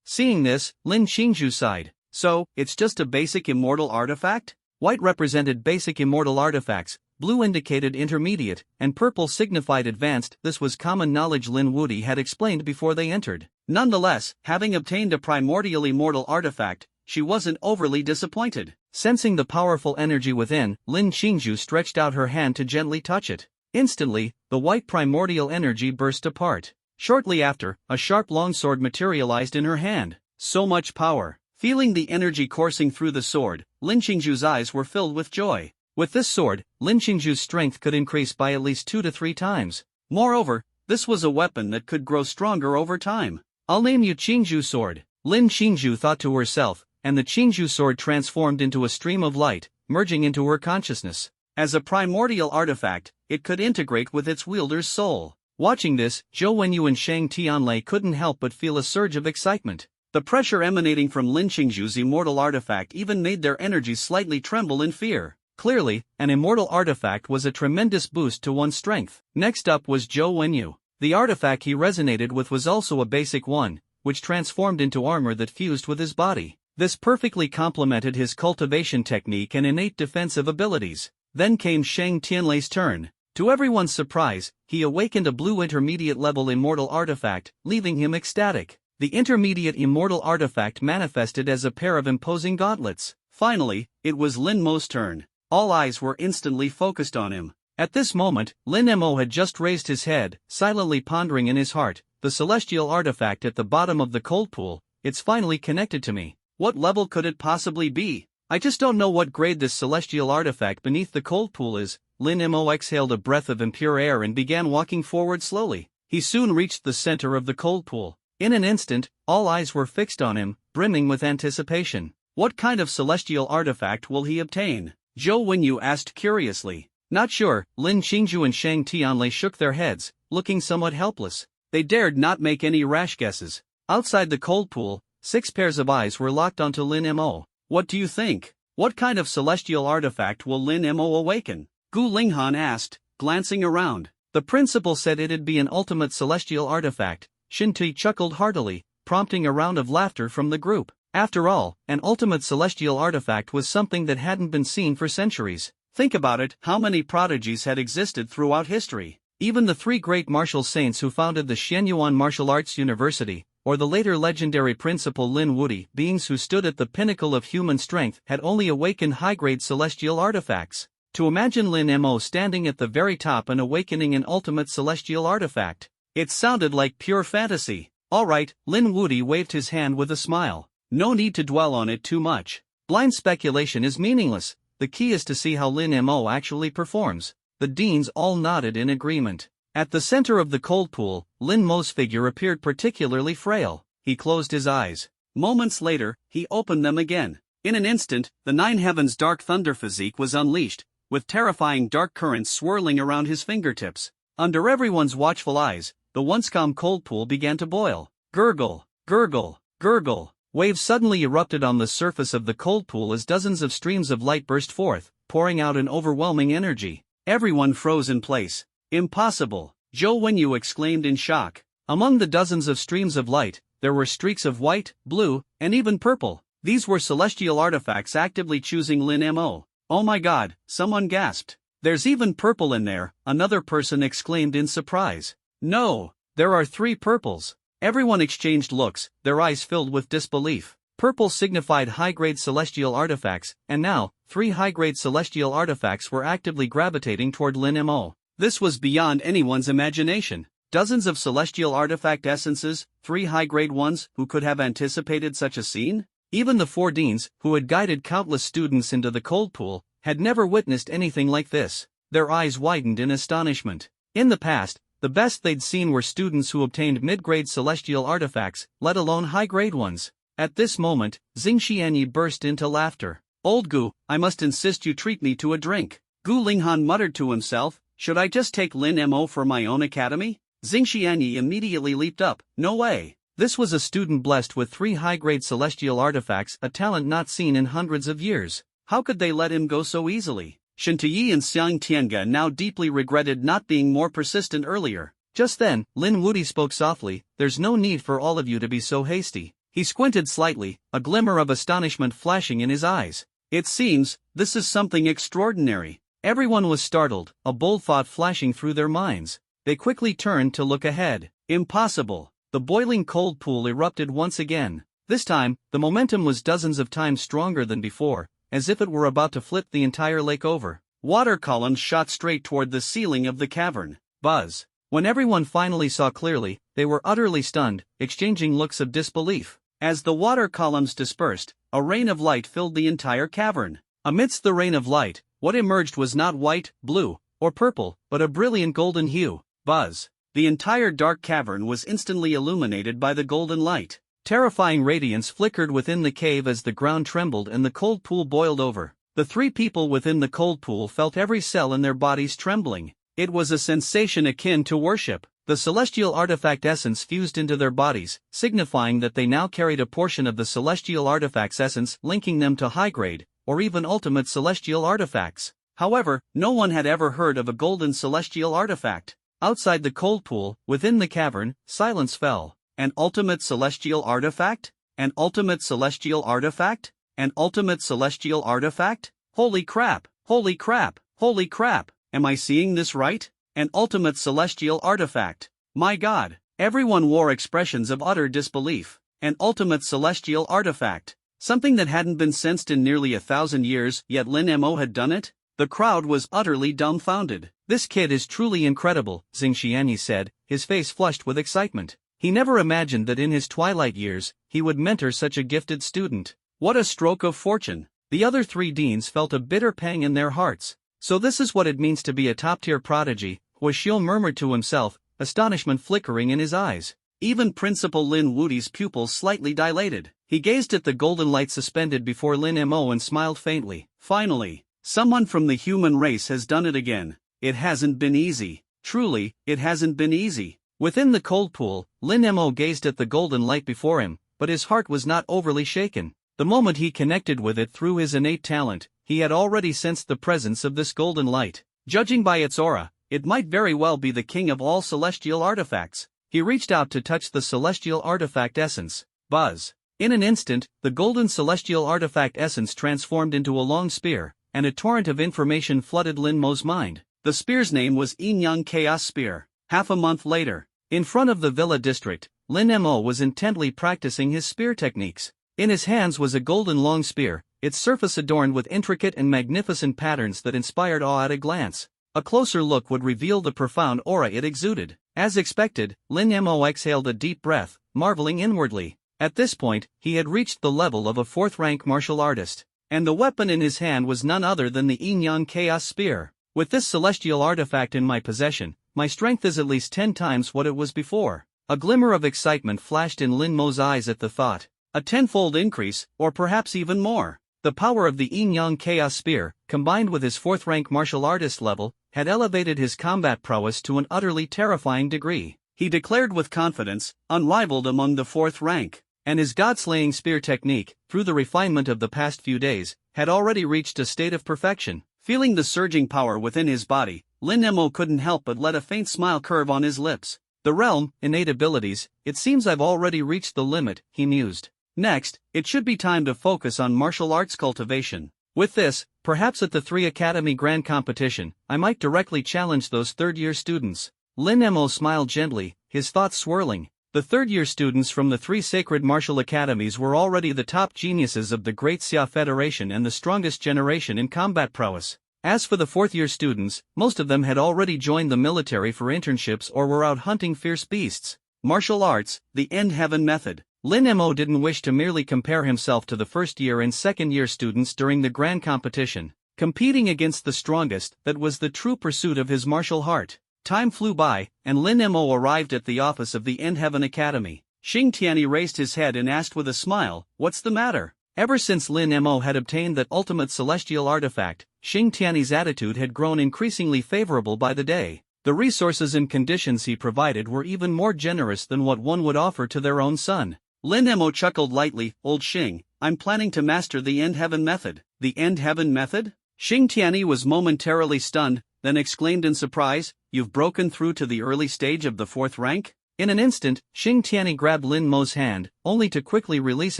Seeing this, Lin Qingzhu sighed. So, it's just a basic immortal artifact? White represented basic immortal artifacts, blue indicated intermediate, and purple signified advanced. This was common knowledge Lin Wudi had explained before they entered. Nonetheless, having obtained a primordial immortal artifact, she wasn't overly disappointed. Sensing the powerful energy within, Lin Qingzhu stretched out her hand to gently touch it. Instantly, the white primordial energy burst apart. Shortly after, a sharp longsword materialized in her hand. So much power. Feeling the energy coursing through the sword, Lin Qingzhu's eyes were filled with joy. With this sword, Lin Qingzhu's strength could increase by at least 2 to 3 times. Moreover, this was a weapon that could grow stronger over time. I'll name you Qingzhu Sword, Lin Qingzhu thought to herself, and the Qingzhu Sword transformed into a stream of light, merging into her consciousness. As a primordial artifact, it could integrate with its wielder's soul. Watching this, Zhou Wenyu and Shang Tianlei couldn't help but feel a surge of excitement. The pressure emanating from Lin Qingzhu's immortal artifact even made their energies slightly tremble in fear. Clearly, an immortal artifact was a tremendous boost to one's strength. Next up was Zhou Wenyu. The artifact he resonated with was also a basic one, which transformed into armor that fused with his body. This perfectly complemented his cultivation technique and innate defensive abilities. Then came Shang Tianlei's turn. To everyone's surprise, he awakened a blue intermediate-level immortal artifact, leaving him ecstatic. The intermediate immortal artifact manifested as a pair of imposing gauntlets. Finally, it was Lin Mo's turn. All eyes were instantly focused on him. At this moment, Lin Mo had just raised his head, silently pondering in his heart, the celestial artifact at the bottom of the cold pool. It's finally connected to me. What level could it possibly be? I just don't know what grade this celestial artifact beneath the cold pool is. Lin Mo exhaled a breath of impure air and began walking forward slowly. He soon reached the center of the cold pool. In an instant, all eyes were fixed on him, brimming with anticipation. What kind of celestial artifact will he obtain? Zhou Wenyu asked curiously. Not sure. Lin Qingzhu and Shang Tianlei shook their heads, looking somewhat helpless. They dared not make any rash guesses. Outside the cold pool, 6 pairs of eyes were locked onto Lin Mo. What do you think? What kind of celestial artifact will Lin Mo awaken? Gu Linghan asked, glancing around. The principal said it'd be an ultimate celestial artifact. Shin Ti chuckled heartily, prompting a round of laughter from the group. After all, an ultimate celestial artifact was something that hadn't been seen for centuries. Think about it, how many prodigies had existed throughout history? Even the 3 great martial saints who founded the Xianyuan Martial Arts University, or the later legendary principal Lin Wudi, beings who stood at the pinnacle of human strength, had only awakened high-grade celestial artifacts. To imagine Lin Mo standing at the very top and awakening an ultimate celestial artifact. It sounded like pure fantasy. Alright, Lin Wudi waved his hand with a smile. No need to dwell on it too much. Blind speculation is meaningless. The key is to see how Lin Mo actually performs. The deans all nodded in agreement. At the center of the cold pool, Lin Mo's figure appeared particularly frail. He closed his eyes. Moments later, he opened them again. In an instant, the 9 heavens dark thunder physique was unleashed, with terrifying dark currents swirling around his fingertips. Under everyone's watchful eyes, the once calm cold pool began to boil. Gurgle, gurgle, gurgle. Waves suddenly erupted on the surface of the cold pool as dozens of streams of light burst forth, pouring out an overwhelming energy. Everyone froze in place. Impossible! Zhou Wenyu exclaimed in shock. Among the dozens of streams of light, there were streaks of white, blue, and even purple. These were celestial artifacts actively choosing Lin Mo. Oh my god, someone gasped. There's even purple in there, another person exclaimed in surprise. No, there are 3 purples. Everyone exchanged looks, their eyes filled with disbelief. Purple signified high-grade celestial artifacts, and now, 3 high-grade celestial artifacts were actively gravitating toward Lin Mo. This was beyond anyone's imagination. Dozens of celestial artifact essences, 3 high-grade ones, who could have anticipated such a scene? Even the 4 deans, who had guided countless students into the cold pool, had never witnessed anything like this. Their eyes widened in astonishment. In the past, the best they'd seen were students who obtained mid-grade celestial artifacts, let alone high-grade ones. At this moment, Xing Xianyi burst into laughter. Old Gu, I must insist you treat me to a drink. Gu Linghan muttered to himself, should I just take Lin Mo for my own academy? Xing Xianyi immediately leaped up, no way. This was a student blessed with 3 high-grade celestial artifacts, a talent not seen in hundreds of years. How could they let him go so easily? Shen Tuyi and Xiang Tianga now deeply regretted not being more persistent earlier. Just then, Lin Wuti spoke softly, there's no need for all of you to be so hasty. He squinted slightly, a glimmer of astonishment flashing in his eyes. It seems, this is something extraordinary. Everyone was startled, a bold thought flashing through their minds. They quickly turned to look ahead. Impossible. The boiling cold pool erupted once again. This time, the momentum was dozens of times stronger than before, as if it were about to flip the entire lake over. Water columns shot straight toward the ceiling of the cavern. Buzz. When everyone finally saw clearly, they were utterly stunned, exchanging looks of disbelief. As the water columns dispersed, a rain of light filled the entire cavern. Amidst the rain of light, what emerged was not white, blue, or purple, but a brilliant golden hue. Buzz. The entire dark cavern was instantly illuminated by the golden light. Terrifying radiance flickered within the cave as the ground trembled and the cold pool boiled over. The 3 people within the cold pool felt every cell in their bodies trembling. It was a sensation akin to worship. The celestial artifact essence fused into their bodies, signifying that they now carried a portion of the celestial artifact's essence, linking them to high-grade, or even ultimate celestial artifacts. However, no one had ever heard of a golden celestial artifact. Outside the cold pool, within the cavern, silence fell. An ultimate celestial artifact? An ultimate celestial artifact? An ultimate celestial artifact? Holy crap! Holy crap! Holy crap! Am I seeing this right? An ultimate celestial artifact. My god! Everyone wore expressions of utter disbelief. An ultimate celestial artifact. Something that hadn't been sensed in nearly 1,000 years, yet Lin Mo had done it? The crowd was utterly dumbfounded. This kid is truly incredible, Xing Xianyi said, his face flushed with excitement. He never imagined that in his twilight years, he would mentor such a gifted student. What a stroke of fortune! The other 3 deans felt a bitter pang in their hearts. So this is what it means to be a top-tier prodigy, Huaxiu murmured to himself, astonishment flickering in his eyes. Even Principal Lin Wuti's pupils slightly dilated. He gazed at the golden light suspended before Lin Mo and smiled faintly. Finally, someone from the human race has done it again. It hasn't been easy. Truly, it hasn't been easy. Within the cold pool, Lin Mo gazed at the golden light before him, but his heart was not overly shaken. The moment he connected with it through his innate talent, he had already sensed the presence of this golden light. Judging by its aura, it might very well be the king of all celestial artifacts. He reached out to touch the celestial artifact essence. Buzz. In an instant, the golden celestial artifact essence transformed into a long spear, and a torrent of information flooded Lin Mo's mind. The spear's name was Yin Yang Chaos Spear. Half a month later, in front of the villa district, Lin Mo was intently practicing his spear techniques. In his hands was a golden long spear, its surface adorned with intricate and magnificent patterns that inspired awe at a glance. A closer look would reveal the profound aura it exuded. As expected, Lin Mo exhaled a deep breath, marveling inwardly. At this point, he had reached the level of a 4th-rank martial artist. And the weapon in his hand was none other than the Yin Yang Chaos Spear. With this celestial artifact in my possession, my strength is at least 10 times what it was before. A glimmer of excitement flashed in Lin Mo's eyes at the thought. A 10-fold increase, or perhaps even more. The power of the Yin Yang Chaos Spear, combined with his 4th-rank martial artist level, had elevated his combat prowess to an utterly terrifying degree. He declared with confidence, unrivaled among the 4th rank. and his god-slaying spear technique, through the refinement of the past few days, had already reached a state of perfection. Feeling the surging power within his body, Lin Mo couldn't help but let a faint smile curve on his lips. The realm, innate abilities, it seems I've already reached the limit, he mused. Next, it should be time to focus on martial arts cultivation. With this, perhaps at the 3 Academy Grand Competition, I might directly challenge those third-year students. Lin Mo smiled gently, his thoughts swirling. The third-year students from the 3 sacred martial academies were already the top geniuses of the Great Xia Federation and the strongest generation in combat prowess. As for the fourth-year students, most of them had already joined the military for internships or were out hunting fierce beasts. Martial arts, the End Heaven method. Lin Mo didn't wish to merely compare himself to the first-year and second-year students during the grand competition. Competing against the strongest, that was the true pursuit of his martial heart. Time flew by, and Lin Mo arrived at the office of the End Heaven Academy. Xing Tianyi raised his head and asked with a smile, "What's the matter?" Ever since Lin Mo had obtained that ultimate celestial artifact, Xing Tianyi's attitude had grown increasingly favorable by the day. The resources and conditions he provided were even more generous than what one would offer to their own son. Lin Mo chuckled lightly, "Old Xing, I'm planning to master the End Heaven method." The End Heaven method? Xing Tianyi was momentarily stunned, then exclaimed in surprise, "You've broken through to the early stage of the 4th rank?" In an instant, Xing Tianyi grabbed Lin Mo's hand, only to quickly release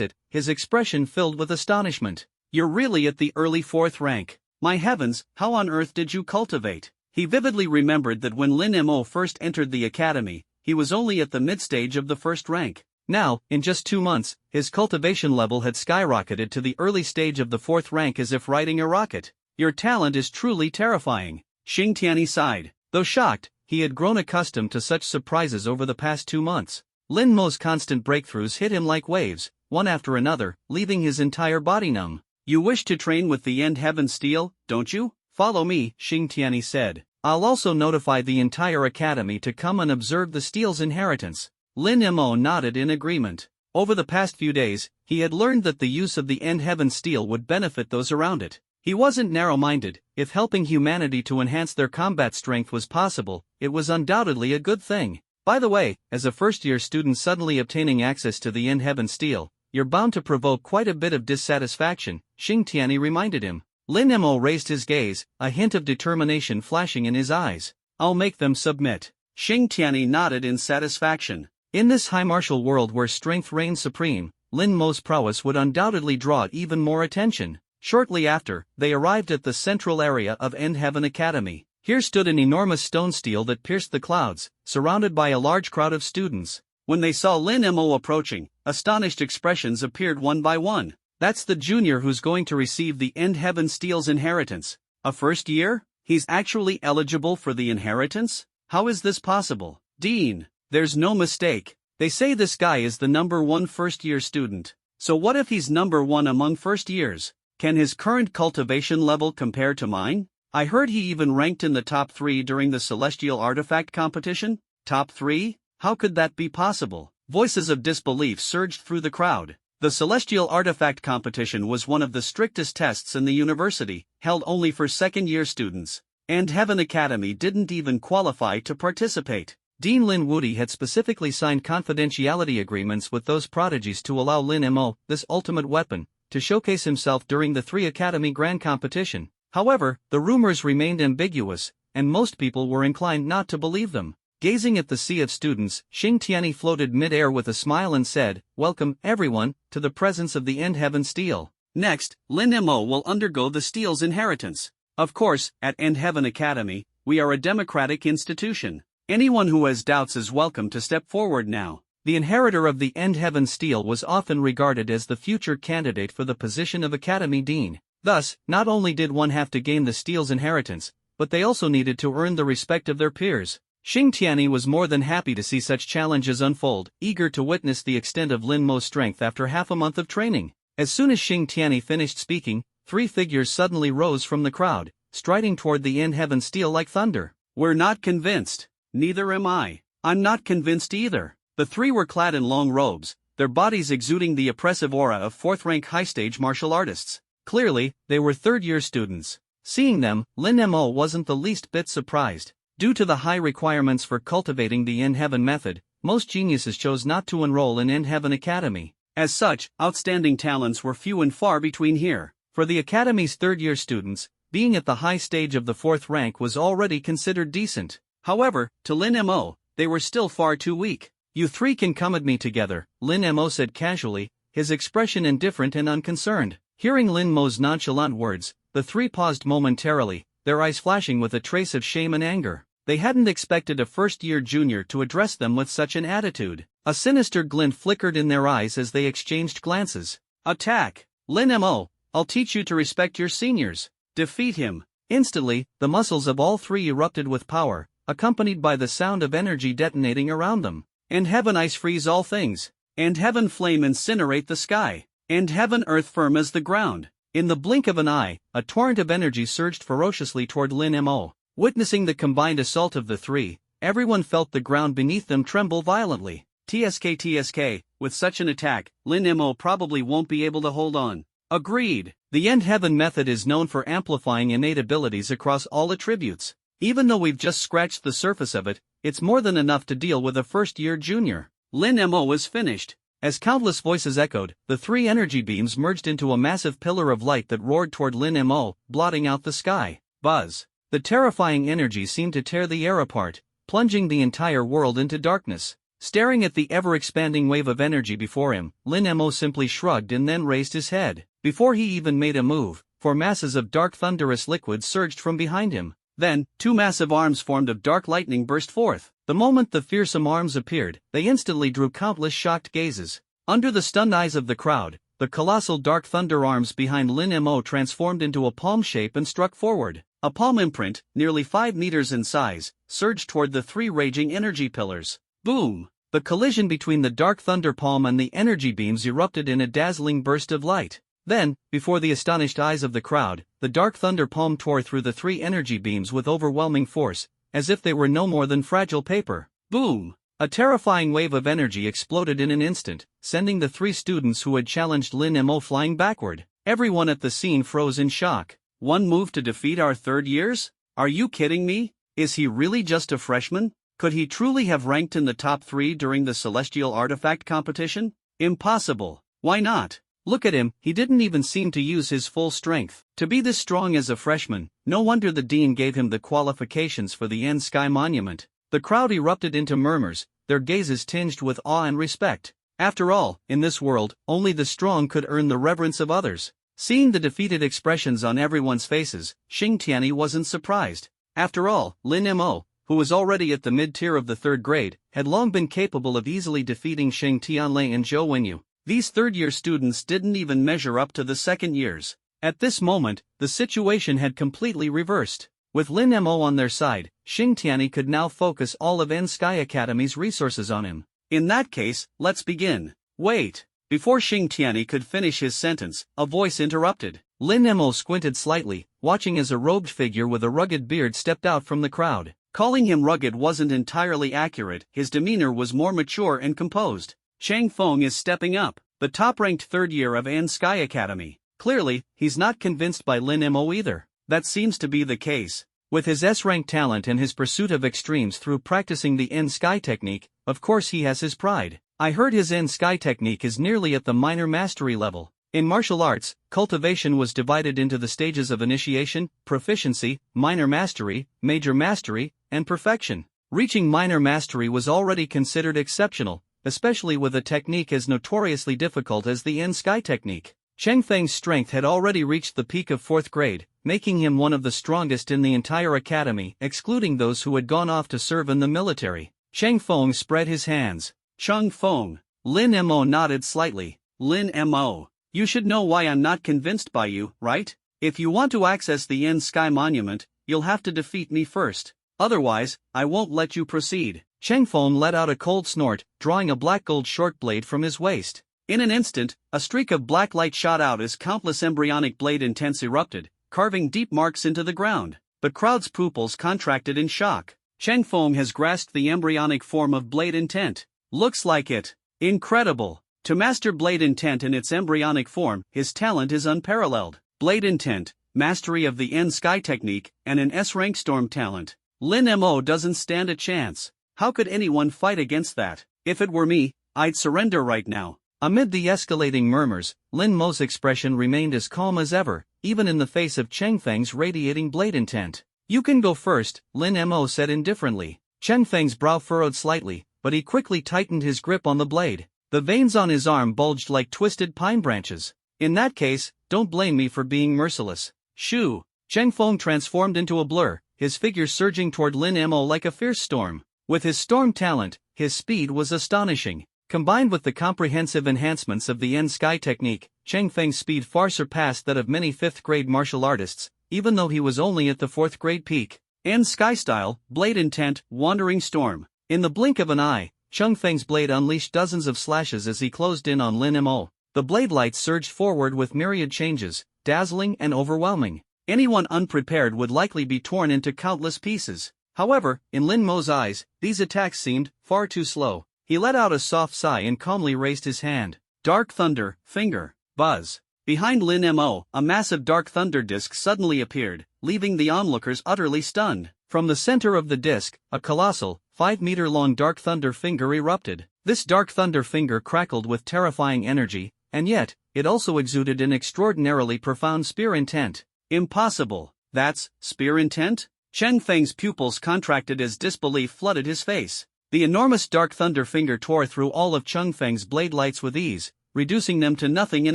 it, his expression filled with astonishment. "You're really at the early 4th rank. My heavens, how on earth did you cultivate?" He vividly remembered that when Lin Mo first entered the academy, he was only at the mid-stage of the 1st rank. Now, in just 2 months, his cultivation level had skyrocketed to the early stage of the 4th rank as if riding a rocket. "Your talent is truly terrifying," Xing Tianyi sighed. Though shocked, he had grown accustomed to such surprises over the past 2 months. Lin Mo's constant breakthroughs hit him like waves, one after another, leaving his entire body numb. "You wish to train with the End Heaven steel, don't you?" "Follow me," Xing Tianyi said. "I'll also notify the entire academy to come and observe the steel's inheritance." Lin Mo nodded in agreement. Over the past few days, he had learned that the use of the End Heaven steel would benefit those around it. He wasn't narrow-minded. If helping humanity to enhance their combat strength was possible, it was undoubtedly a good thing. By the way, as a first-year student suddenly obtaining access to the End Heaven steel, you're bound to provoke quite a bit of dissatisfaction, Xing Tianyi reminded him. Lin Mo raised his gaze, a hint of determination flashing in his eyes. "I'll make them submit." Xing Tianyi nodded in satisfaction. In this high martial world where strength reigns supreme, Lin Mo's prowess would undoubtedly draw even more attention. Shortly after, they arrived at the central area of End Heaven Academy. Here stood an enormous stone stele that pierced the clouds, surrounded by a large crowd of students. When they saw Lin Mo approaching, astonished expressions appeared one by one. "That's the junior who's going to receive the End Heaven steel's inheritance." "A first year? He's actually eligible for the inheritance? How is this possible?" "Dean, there's no mistake. They say this guy is the #1 first-year student." "So what if he's #1 among first years? Can his current cultivation level compare to mine? I heard he even ranked in the top 3 during the Celestial Artifact competition." "Top 3? How could that be possible?" Voices of disbelief surged through the crowd. The Celestial Artifact competition was one of the strictest tests in the university, held only for second-year students. End Heaven Academy didn't even qualify to participate. Dean Lin Wudi had specifically signed confidentiality agreements with those prodigies to allow Lin Mo, this ultimate weapon, to showcase himself during the 3 Academy Grand Competition. However, the rumors remained ambiguous, and most people were inclined not to believe them. Gazing at the sea of students, Xing Tianyi floated mid-air with a smile and said, "Welcome, everyone, to the presence of the End Heaven steel." Next, Lin Mo will undergo the steel's inheritance. Of course, at End Heaven Academy, we are a democratic institution. Anyone who has doubts is welcome to step forward now. The inheritor of the End Heaven steel was often regarded as the future candidate for the position of Academy Dean. Thus, not only did one have to gain the steel's inheritance, but they also needed to earn the respect of their peers. Xing Tianyi was more than happy to see such challenges unfold, eager to witness the extent of Lin Mo's strength after half a month of training. As soon as Xing Tianyi finished speaking, 3 figures suddenly rose from the crowd, striding toward the End Heaven steel like thunder. "We're not convinced." "Neither am I." "I'm not convinced either." The 3 were clad in long robes, their bodies exuding the oppressive aura of 4th-rank high-stage martial artists. Clearly, they were third-year students. Seeing them, Lin Mo wasn't the least bit surprised. Due to the high requirements for cultivating the End Heaven method, most geniuses chose not to enroll in End Heaven Academy. As such, outstanding talents were few and far between here. For the Academy's third-year students, being at the high stage of the fourth rank was already considered decent. However, to Lin Mo, they were still far too weak. "You three can come at me together," Lin Mo said casually, his expression indifferent and unconcerned. Hearing Lin Mo's nonchalant words, the three paused momentarily, their eyes flashing with a trace of shame and anger. They hadn't expected a first-year junior to address them with such an attitude. A sinister glint flickered in their eyes as they exchanged glances. "Attack! Lin Mo, I'll teach you to respect your seniors. Defeat him." Instantly, the muscles of all three erupted with power, accompanied by the sound of energy detonating around them. "And heaven ice freeze all things. And heaven flame incinerate the sky. And heaven earth firm as the ground." In the blink of an eye, a torrent of energy surged ferociously toward Lin Mo. Witnessing the combined assault of the three, everyone felt the ground beneath them tremble violently. TSK, with such an attack, Lin Mo probably won't be able to hold on. Agreed. The End Heaven method is known for amplifying innate abilities across all attributes. Even though we've just scratched the surface of it, it's more than enough to deal with a first-year junior. Lin Mo was finished. As countless voices echoed, the three energy beams merged into a massive pillar of light that roared toward Lin Mo, blotting out the sky. Buzz. The terrifying energy seemed to tear the air apart, plunging the entire world into darkness. Staring at the ever-expanding wave of energy before him, Lin Mo simply shrugged and then raised his head. Before he even made a move, four masses of dark thunderous liquid surged from behind him. Then, two massive arms formed of dark lightning burst forth. The moment the fearsome arms appeared, they instantly drew countless shocked gazes. Under the stunned eyes of the crowd, the colossal dark thunder arms behind Lin Mo transformed into a palm shape and struck forward. A palm imprint, nearly 5 meters in size, surged toward the three raging energy pillars. Boom! The collision between the dark thunder palm and the energy beams erupted in a dazzling burst of light. Then, before the astonished eyes of the crowd, the dark thunder palm tore through the three energy beams with overwhelming force, as if they were no more than fragile paper. Boom! A terrifying wave of energy exploded in an instant, sending the three students who had challenged Lin Mo flying backward. Everyone at the scene froze in shock. One move to defeat our third years? Are you kidding me? Is he really just a freshman? Could he truly have ranked in the top 3 during the Celestial Artifact competition? Impossible. Why not? Look at him, he didn't even seem to use his full strength. To be this strong as a freshman, no wonder the dean gave him the qualifications for the End Sky Monument. The crowd erupted into murmurs, their gazes tinged with awe and respect. After all, in this world, only the strong could earn the reverence of others. Seeing the defeated expressions on everyone's faces, Xing Tianyi wasn't surprised. After all, Lin Mo, who was already at the mid-tier of the third grade, had long been capable of easily defeating Sheng Tianlei and Zhou Wenyu. These third-year students didn't even measure up to the second years. At this moment, the situation had completely reversed. With Lin Mo on their side, Xing Tianyi could now focus all of End Sky Academy's resources on him. In that case, let's begin. Wait. Before Xing Tianyi could finish his sentence, a voice interrupted. Lin Mo squinted slightly, watching as a robed figure with a rugged beard stepped out from the crowd. Calling him rugged wasn't entirely accurate, his demeanor was more mature and composed. Chang Feng is stepping up, the top-ranked third year of End Sky Academy. Clearly, he's not convinced by Lin Mo either. That seems to be the case. With his S-rank talent and his pursuit of extremes through practicing the End Sky technique, of course he has his pride. I heard his End Sky technique is nearly at the minor mastery level. In martial arts, cultivation was divided into the stages of initiation, proficiency, minor mastery, major mastery, and perfection. Reaching minor mastery was already considered exceptional, especially with a technique as notoriously difficult as the End Sky technique. Cheng Feng's strength had already reached the peak of 4th grade, making him one of the strongest in the entire academy, excluding those who had gone off to serve in the military. Cheng Feng spread his hands. Cheng Feng. Lin Mo nodded slightly. Lin Mo. You should know why I'm not convinced by you, right? If you want to access the End Sky Monument, you'll have to defeat me first. Otherwise, I won't let you proceed. Cheng Feng let out a cold snort, drawing a black gold short blade from his waist. In an instant, a streak of black light shot out as countless embryonic blade intents erupted, carving deep marks into the ground. The crowd's pupils contracted in shock. Cheng Feng has grasped the embryonic form of blade intent. Looks like it. Incredible. To master blade intent in its embryonic form, his talent is unparalleled. Blade intent, mastery of the End Sky technique, and an S-rank storm talent. Lin Mo doesn't stand a chance. How could anyone fight against that? If it were me, I'd surrender right now. Amid the escalating murmurs, Lin Mo's expression remained as calm as ever, even in the face of Cheng Feng's radiating blade intent. "You can go first," Lin Mo said indifferently. Cheng Feng's brow furrowed slightly, but he quickly tightened his grip on the blade. The veins on his arm bulged like twisted pine branches. "In that case, don't blame me for being merciless." Shoo! Cheng Feng transformed into a blur, his figure surging toward Lin Mo like a fierce storm. With his storm talent, his speed was astonishing. Combined with the comprehensive enhancements of the N-Sky technique, Cheng Feng's speed far surpassed that of many 5th-grade martial artists, even though he was only at the 4th-grade peak. N-Sky style, blade intent, wandering storm. In the blink of an eye, Cheng Feng's blade unleashed dozens of slashes as he closed in on Lin Mo. The blade lights surged forward with myriad changes, dazzling and overwhelming. Anyone unprepared would likely be torn into countless pieces. However, in Lin Mo's eyes, these attacks seemed far too slow. He let out a soft sigh and calmly raised his hand. Dark Thunder, finger, buzz. Behind Lin Mo, a massive Dark Thunder disc suddenly appeared, leaving the onlookers utterly stunned. From the center of the disc, a colossal, 5-meter-long Dark Thunder finger erupted. This Dark Thunder finger crackled with terrifying energy, and yet, it also exuded an extraordinarily profound spear intent. Impossible. That's spear intent? Cheng Feng's pupils contracted as disbelief flooded his face. The enormous Dark Thunder finger tore through all of Cheng Feng's blade lights with ease, reducing them to nothing in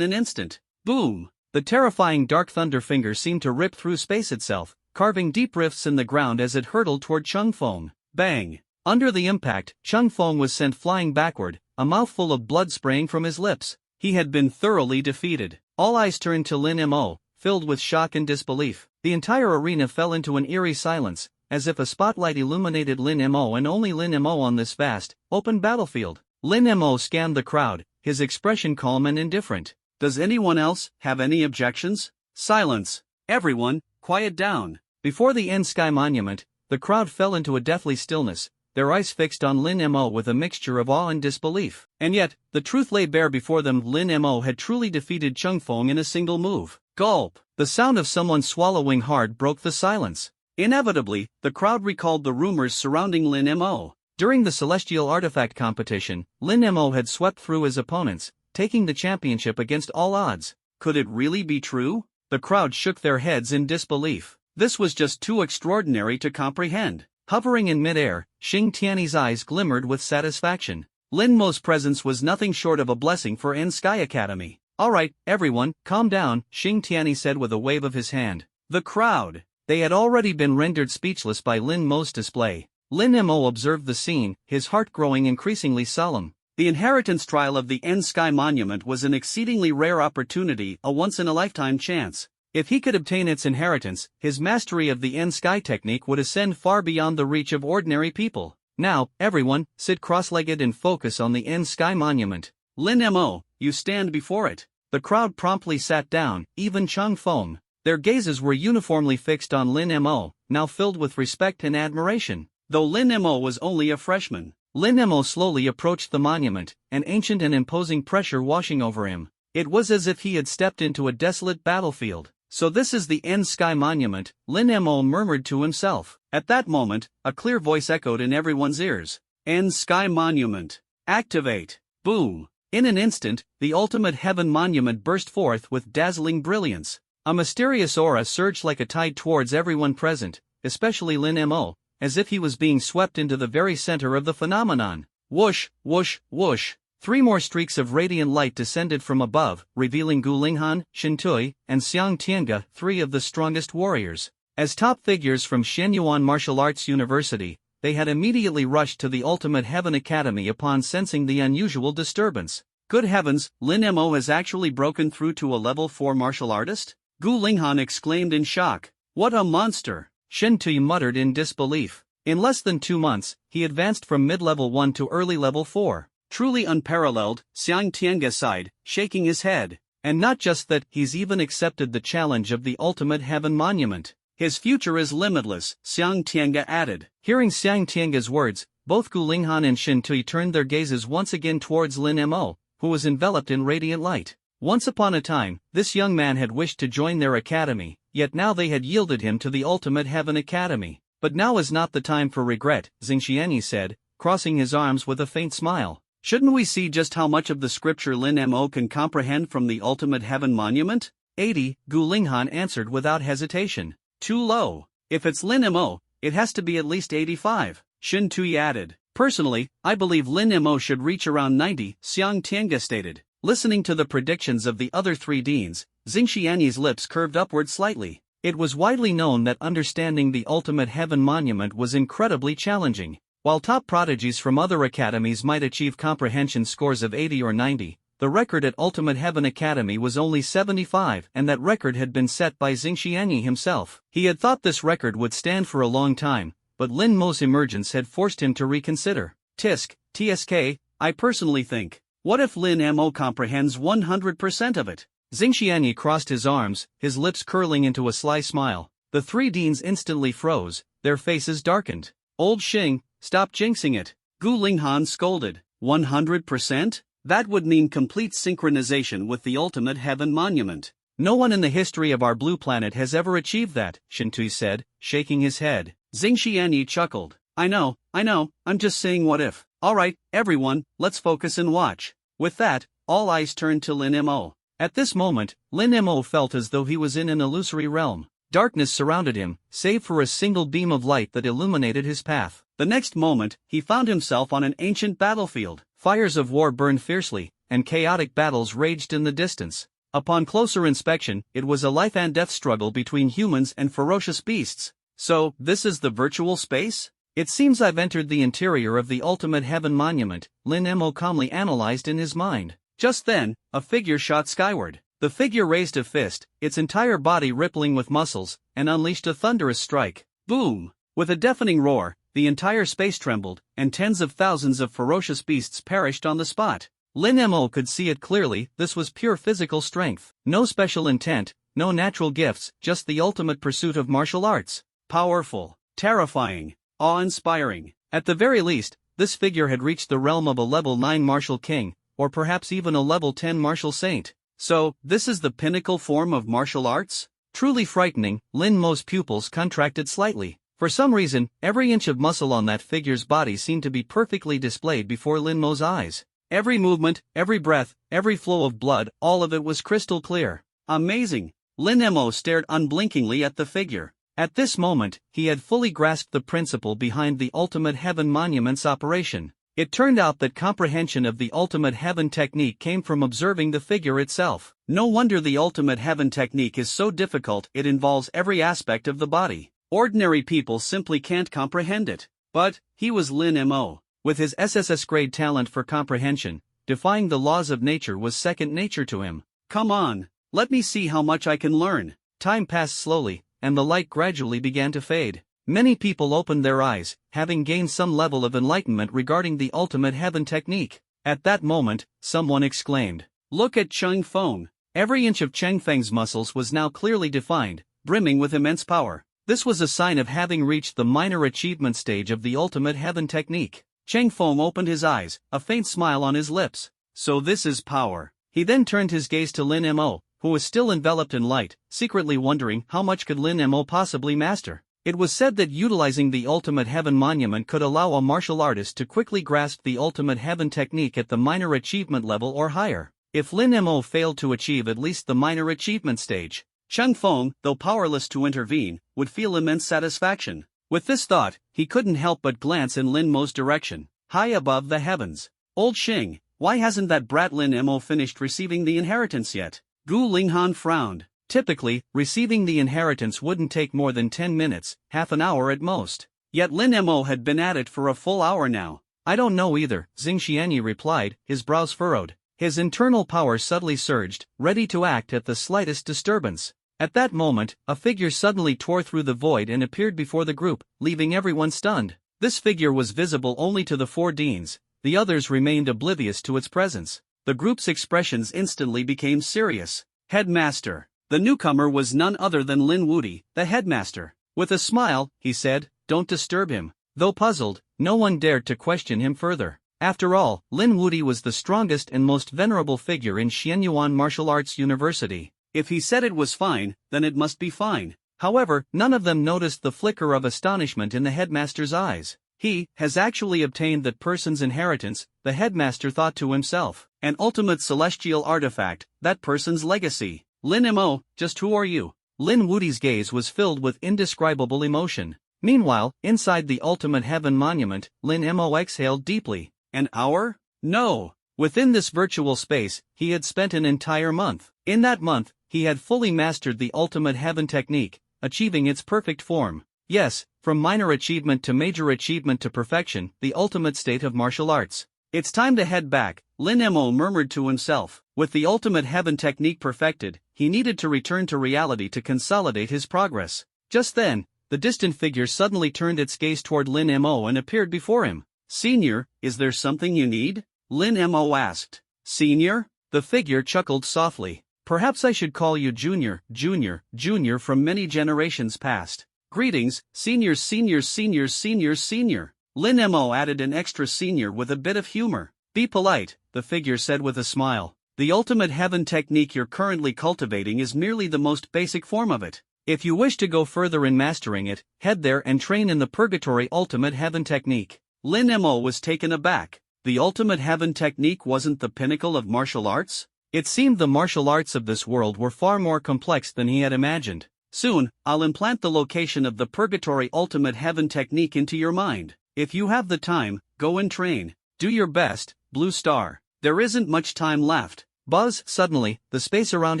an instant. Boom! The terrifying Dark Thunder finger seemed to rip through space itself, carving deep rifts in the ground as it hurtled toward Cheng Feng. Bang! Under the impact, Cheng Feng was sent flying backward, a mouthful of blood spraying from his lips. He had been thoroughly defeated. All eyes turned to Lin Mo, filled with shock and disbelief. The entire arena fell into an eerie silence, as if a spotlight illuminated Lin Mo and only Lin Mo on this vast, open battlefield. Lin Mo scanned the crowd, his expression calm and indifferent. "Does anyone else have any objections?" Silence. Everyone, quiet down. Before the N-Sky monument, the crowd fell into a deathly stillness, their eyes fixed on Lin Mo with a mixture of awe and disbelief. And yet, the truth lay bare before them. Lin Mo had truly defeated Cheng Feng in a single move. Gulp! The sound of someone swallowing hard broke the silence. Inevitably, the crowd recalled the rumors surrounding Lin Mo. During the Celestial Artifact competition, Lin Mo had swept through his opponents, taking the championship against all odds. Could it really be true? The crowd shook their heads in disbelief. This was just too extraordinary to comprehend. Hovering in midair, Xing Tiany's eyes glimmered with satisfaction. Lin Mo's presence was nothing short of a blessing for N-Sky Academy. "All right, everyone, calm down," Xing Tiany said with a wave of his hand. The crowd. They had already been rendered speechless by Lin Mo's display. Lin Mo observed the scene, his heart growing increasingly solemn. The inheritance trial of the N-Sky Monument was an exceedingly rare opportunity, a once-in-a-lifetime chance. If he could obtain its inheritance, his mastery of the N-Sky technique would ascend far beyond the reach of ordinary people. "Now, everyone, sit cross-legged and focus on the N-Sky Monument. Lin Mo, you stand before it." The crowd promptly sat down, even Cheng Feng. Their gazes were uniformly fixed on Lin Mo, now filled with respect and admiration. Though Lin Mo was only a freshman, Lin Mo slowly approached the monument, an ancient and imposing pressure washing over him. It was as if he had stepped into a desolate battlefield. "So this is the N-Sky Monument," Lin Mo murmured to himself. At that moment, a clear voice echoed in everyone's ears. "N-Sky Monument. Activate." Boom! In an instant, the ultimate heaven monument burst forth with dazzling brilliance. A mysterious aura surged like a tide towards everyone present, especially Lin Mo, as if he was being swept into the very center of the phenomenon. Whoosh, whoosh, whoosh. 3 more streaks of radiant light descended from above, revealing Gu Linghan, Shin Tui, and Xiang Tiange, 3 of the strongest warriors. As top figures from Shenyuan Martial Arts University, they had immediately rushed to the Ultimate Heaven Academy upon sensing the unusual disturbance. "Good heavens, Lin Mo has actually broken through to a level 4 martial artist?" Gu Linghan exclaimed in shock. "What a monster!" Shin Tui muttered in disbelief. In less than 2 months, he advanced from mid-level 1 to early level 4. "Truly unparalleled," Xiang Tiange sighed, shaking his head. "And not just that, he's even accepted the challenge of the Ultimate Heaven Monument. His future is limitless," Xiang Tiange added. Hearing Xiang Tiange's words, both Gu Linghan and Shin Tui turned their gazes once again towards Lin Mo, who was enveloped in radiant light. Once upon a time, this young man had wished to join their academy, yet now they had yielded him to the Ultimate Heaven Academy. "But now is not the time for regret," Xingxianyi said, crossing his arms with a faint smile. Shouldn't we see just how much of the scripture Lin Mo can comprehend from the ultimate heaven monument? 80, Gu Linghan answered without hesitation. Too low. If it's Lin Mo, it has to be at least 85, Shin Tui added. Personally, I believe Lin Mo should reach around 90, Xiang Tianga stated. Listening to the predictions of the other three deans, Xing Xianyi's lips curved upward slightly. It was widely known that understanding the ultimate heaven monument was incredibly challenging. While top prodigies from other academies might achieve comprehension scores of 80 or 90, the record at Ultimate Heaven Academy was only 75, and that record had been set by Xing Xianyi himself. He had thought this record would stand for a long time, but Lin Mo's emergence had forced him to reconsider. TSK, I personally think, what if Lin Mo comprehends 100% of it? Xing Xianyi crossed his arms, his lips curling into a sly smile. The three deans instantly froze, their faces darkened. Old Xing, stop jinxing it, Gu Linghan scolded. 100%? That would mean complete synchronization with the ultimate heaven monument. No one in the history of our blue planet has ever achieved that, Shintui said, shaking his head. Xing Xianyi chuckled. I know, I'm just saying what if. Alright, everyone, let's focus and watch. With that, all eyes turned to Lin Mo. At this moment, Lin Mo felt as though he was in an illusory realm. Darkness surrounded him, save for a single beam of light that illuminated his path. The next moment, he found himself on an ancient battlefield. Fires of war burned fiercely, and chaotic battles raged in the distance. Upon closer inspection, it was a life and death struggle between humans and ferocious beasts. So, this is the virtual space? It seems I've entered the interior of the ultimate heaven monument, Lin Mo calmly analyzed in his mind. Just then, a figure shot skyward. The figure raised a fist, its entire body rippling with muscles, and unleashed a thunderous strike. Boom! With a deafening roar, the entire space trembled, and tens of thousands of ferocious beasts perished on the spot. Lin Mo could see it clearly, this was pure physical strength. No special intent, no natural gifts, just the ultimate pursuit of martial arts. Powerful, terrifying, awe-inspiring. At the very least, this figure had reached the realm of a level 9 martial king, or perhaps even a level 10 martial saint. So, this is the pinnacle form of martial arts? Truly frightening, Lin Mo's pupils contracted slightly. For some reason, every inch of muscle on that figure's body seemed to be perfectly displayed before Lin Mo's eyes. Every movement, every breath, every flow of blood, all of it was crystal clear. Amazing! Lin Mo stared unblinkingly at the figure. At this moment, he had fully grasped the principle behind the Ultimate Heaven Monument's operation. It turned out that comprehension of the Ultimate Heaven technique came from observing the figure itself. No wonder the Ultimate Heaven technique is so difficult, it involves every aspect of the body. Ordinary people simply can't comprehend it. But, he was Lin Mo. With his SSS grade talent for comprehension, defying the laws of nature was second nature to him. Come on, let me see how much I can learn. Time passed slowly, and the light gradually began to fade. Many people opened their eyes, having gained some level of enlightenment regarding the Ultimate Heaven technique. At that moment, someone exclaimed, "Look at Cheng Feng." Every inch of Cheng Feng's muscles was now clearly defined, brimming with immense power. This was a sign of having reached the minor achievement stage of the Ultimate Heaven technique. Cheng Feng opened his eyes, a faint smile on his lips. So this is power. He then turned his gaze to Lin Mo, who was still enveloped in light, secretly wondering how much could Lin Mo possibly master. It was said that utilizing the Ultimate Heaven Monument could allow a martial artist to quickly grasp the Ultimate Heaven technique at the minor achievement level or higher. If Lin Mo failed to achieve at least the minor achievement stage, Cheng Feng, though powerless to intervene, would feel immense satisfaction. With this thought, he couldn't help but glance in Lin Mo's direction, high above the heavens. Old Xing, why hasn't that brat Lin Mo finished receiving the inheritance yet? Gu Linghan frowned. Typically, receiving the inheritance wouldn't take more than 10 minutes, half an hour at most. Yet Lin Mo had been at it for a full hour now. I don't know either, Xing Xianyi replied, his brows furrowed. His internal power suddenly surged, ready to act at the slightest disturbance. At that moment, a figure suddenly tore through the void and appeared before the group, leaving everyone stunned. This figure was visible only to the four deans, the others remained oblivious to its presence. The group's expressions instantly became serious. Headmaster. The newcomer was none other than Lin Wudi, the headmaster. With a smile, he said, "Don't disturb him." Though puzzled, no one dared to question him further. After all, Lin Wudi was the strongest and most venerable figure in Xianyuan Martial Arts University. If he said it was fine, then it must be fine. However, none of them noticed the flicker of astonishment in the headmaster's eyes. He has actually obtained that person's inheritance, the headmaster thought to himself. An ultimate celestial artifact, that person's legacy. Lin Mo, just who are you? Lin Wudi's gaze was filled with indescribable emotion. Meanwhile, inside the ultimate heaven monument, Lin Mo exhaled deeply. An hour? No. Within this virtual space, he had spent an entire month. In that month, he had fully mastered the ultimate heaven technique, achieving its perfect form. Yes, from minor achievement to major achievement to perfection, the ultimate state of martial arts. It's time to head back, Lin Mo murmured to himself. With the ultimate heaven technique perfected, he needed to return to reality to consolidate his progress. Just then, the distant figure suddenly turned its gaze toward Lin Mo and appeared before him. Senior, is there something you need? Lin Mo asked. Senior? The figure chuckled softly. Perhaps I should call you Junior, Junior from many generations past. Greetings, seniors, seniors, seniors, seniors, senior. Lin Mo added an extra senior with a bit of humor. Be polite, the figure said with a smile. The ultimate heaven technique you're currently cultivating is merely the most basic form of it. If you wish to go further in mastering it, head there and train in the Purgatory Ultimate Heaven technique. Lin Mo was taken aback. The ultimate heaven technique wasn't the pinnacle of martial arts? It seemed the martial arts of this world were far more complex than he had imagined. Soon, I'll implant the location of the Purgatory Ultimate Heaven technique into your mind. If you have the time, go and train. Do your best, Blue Star. There isn't much time left. Buzz, suddenly, the space around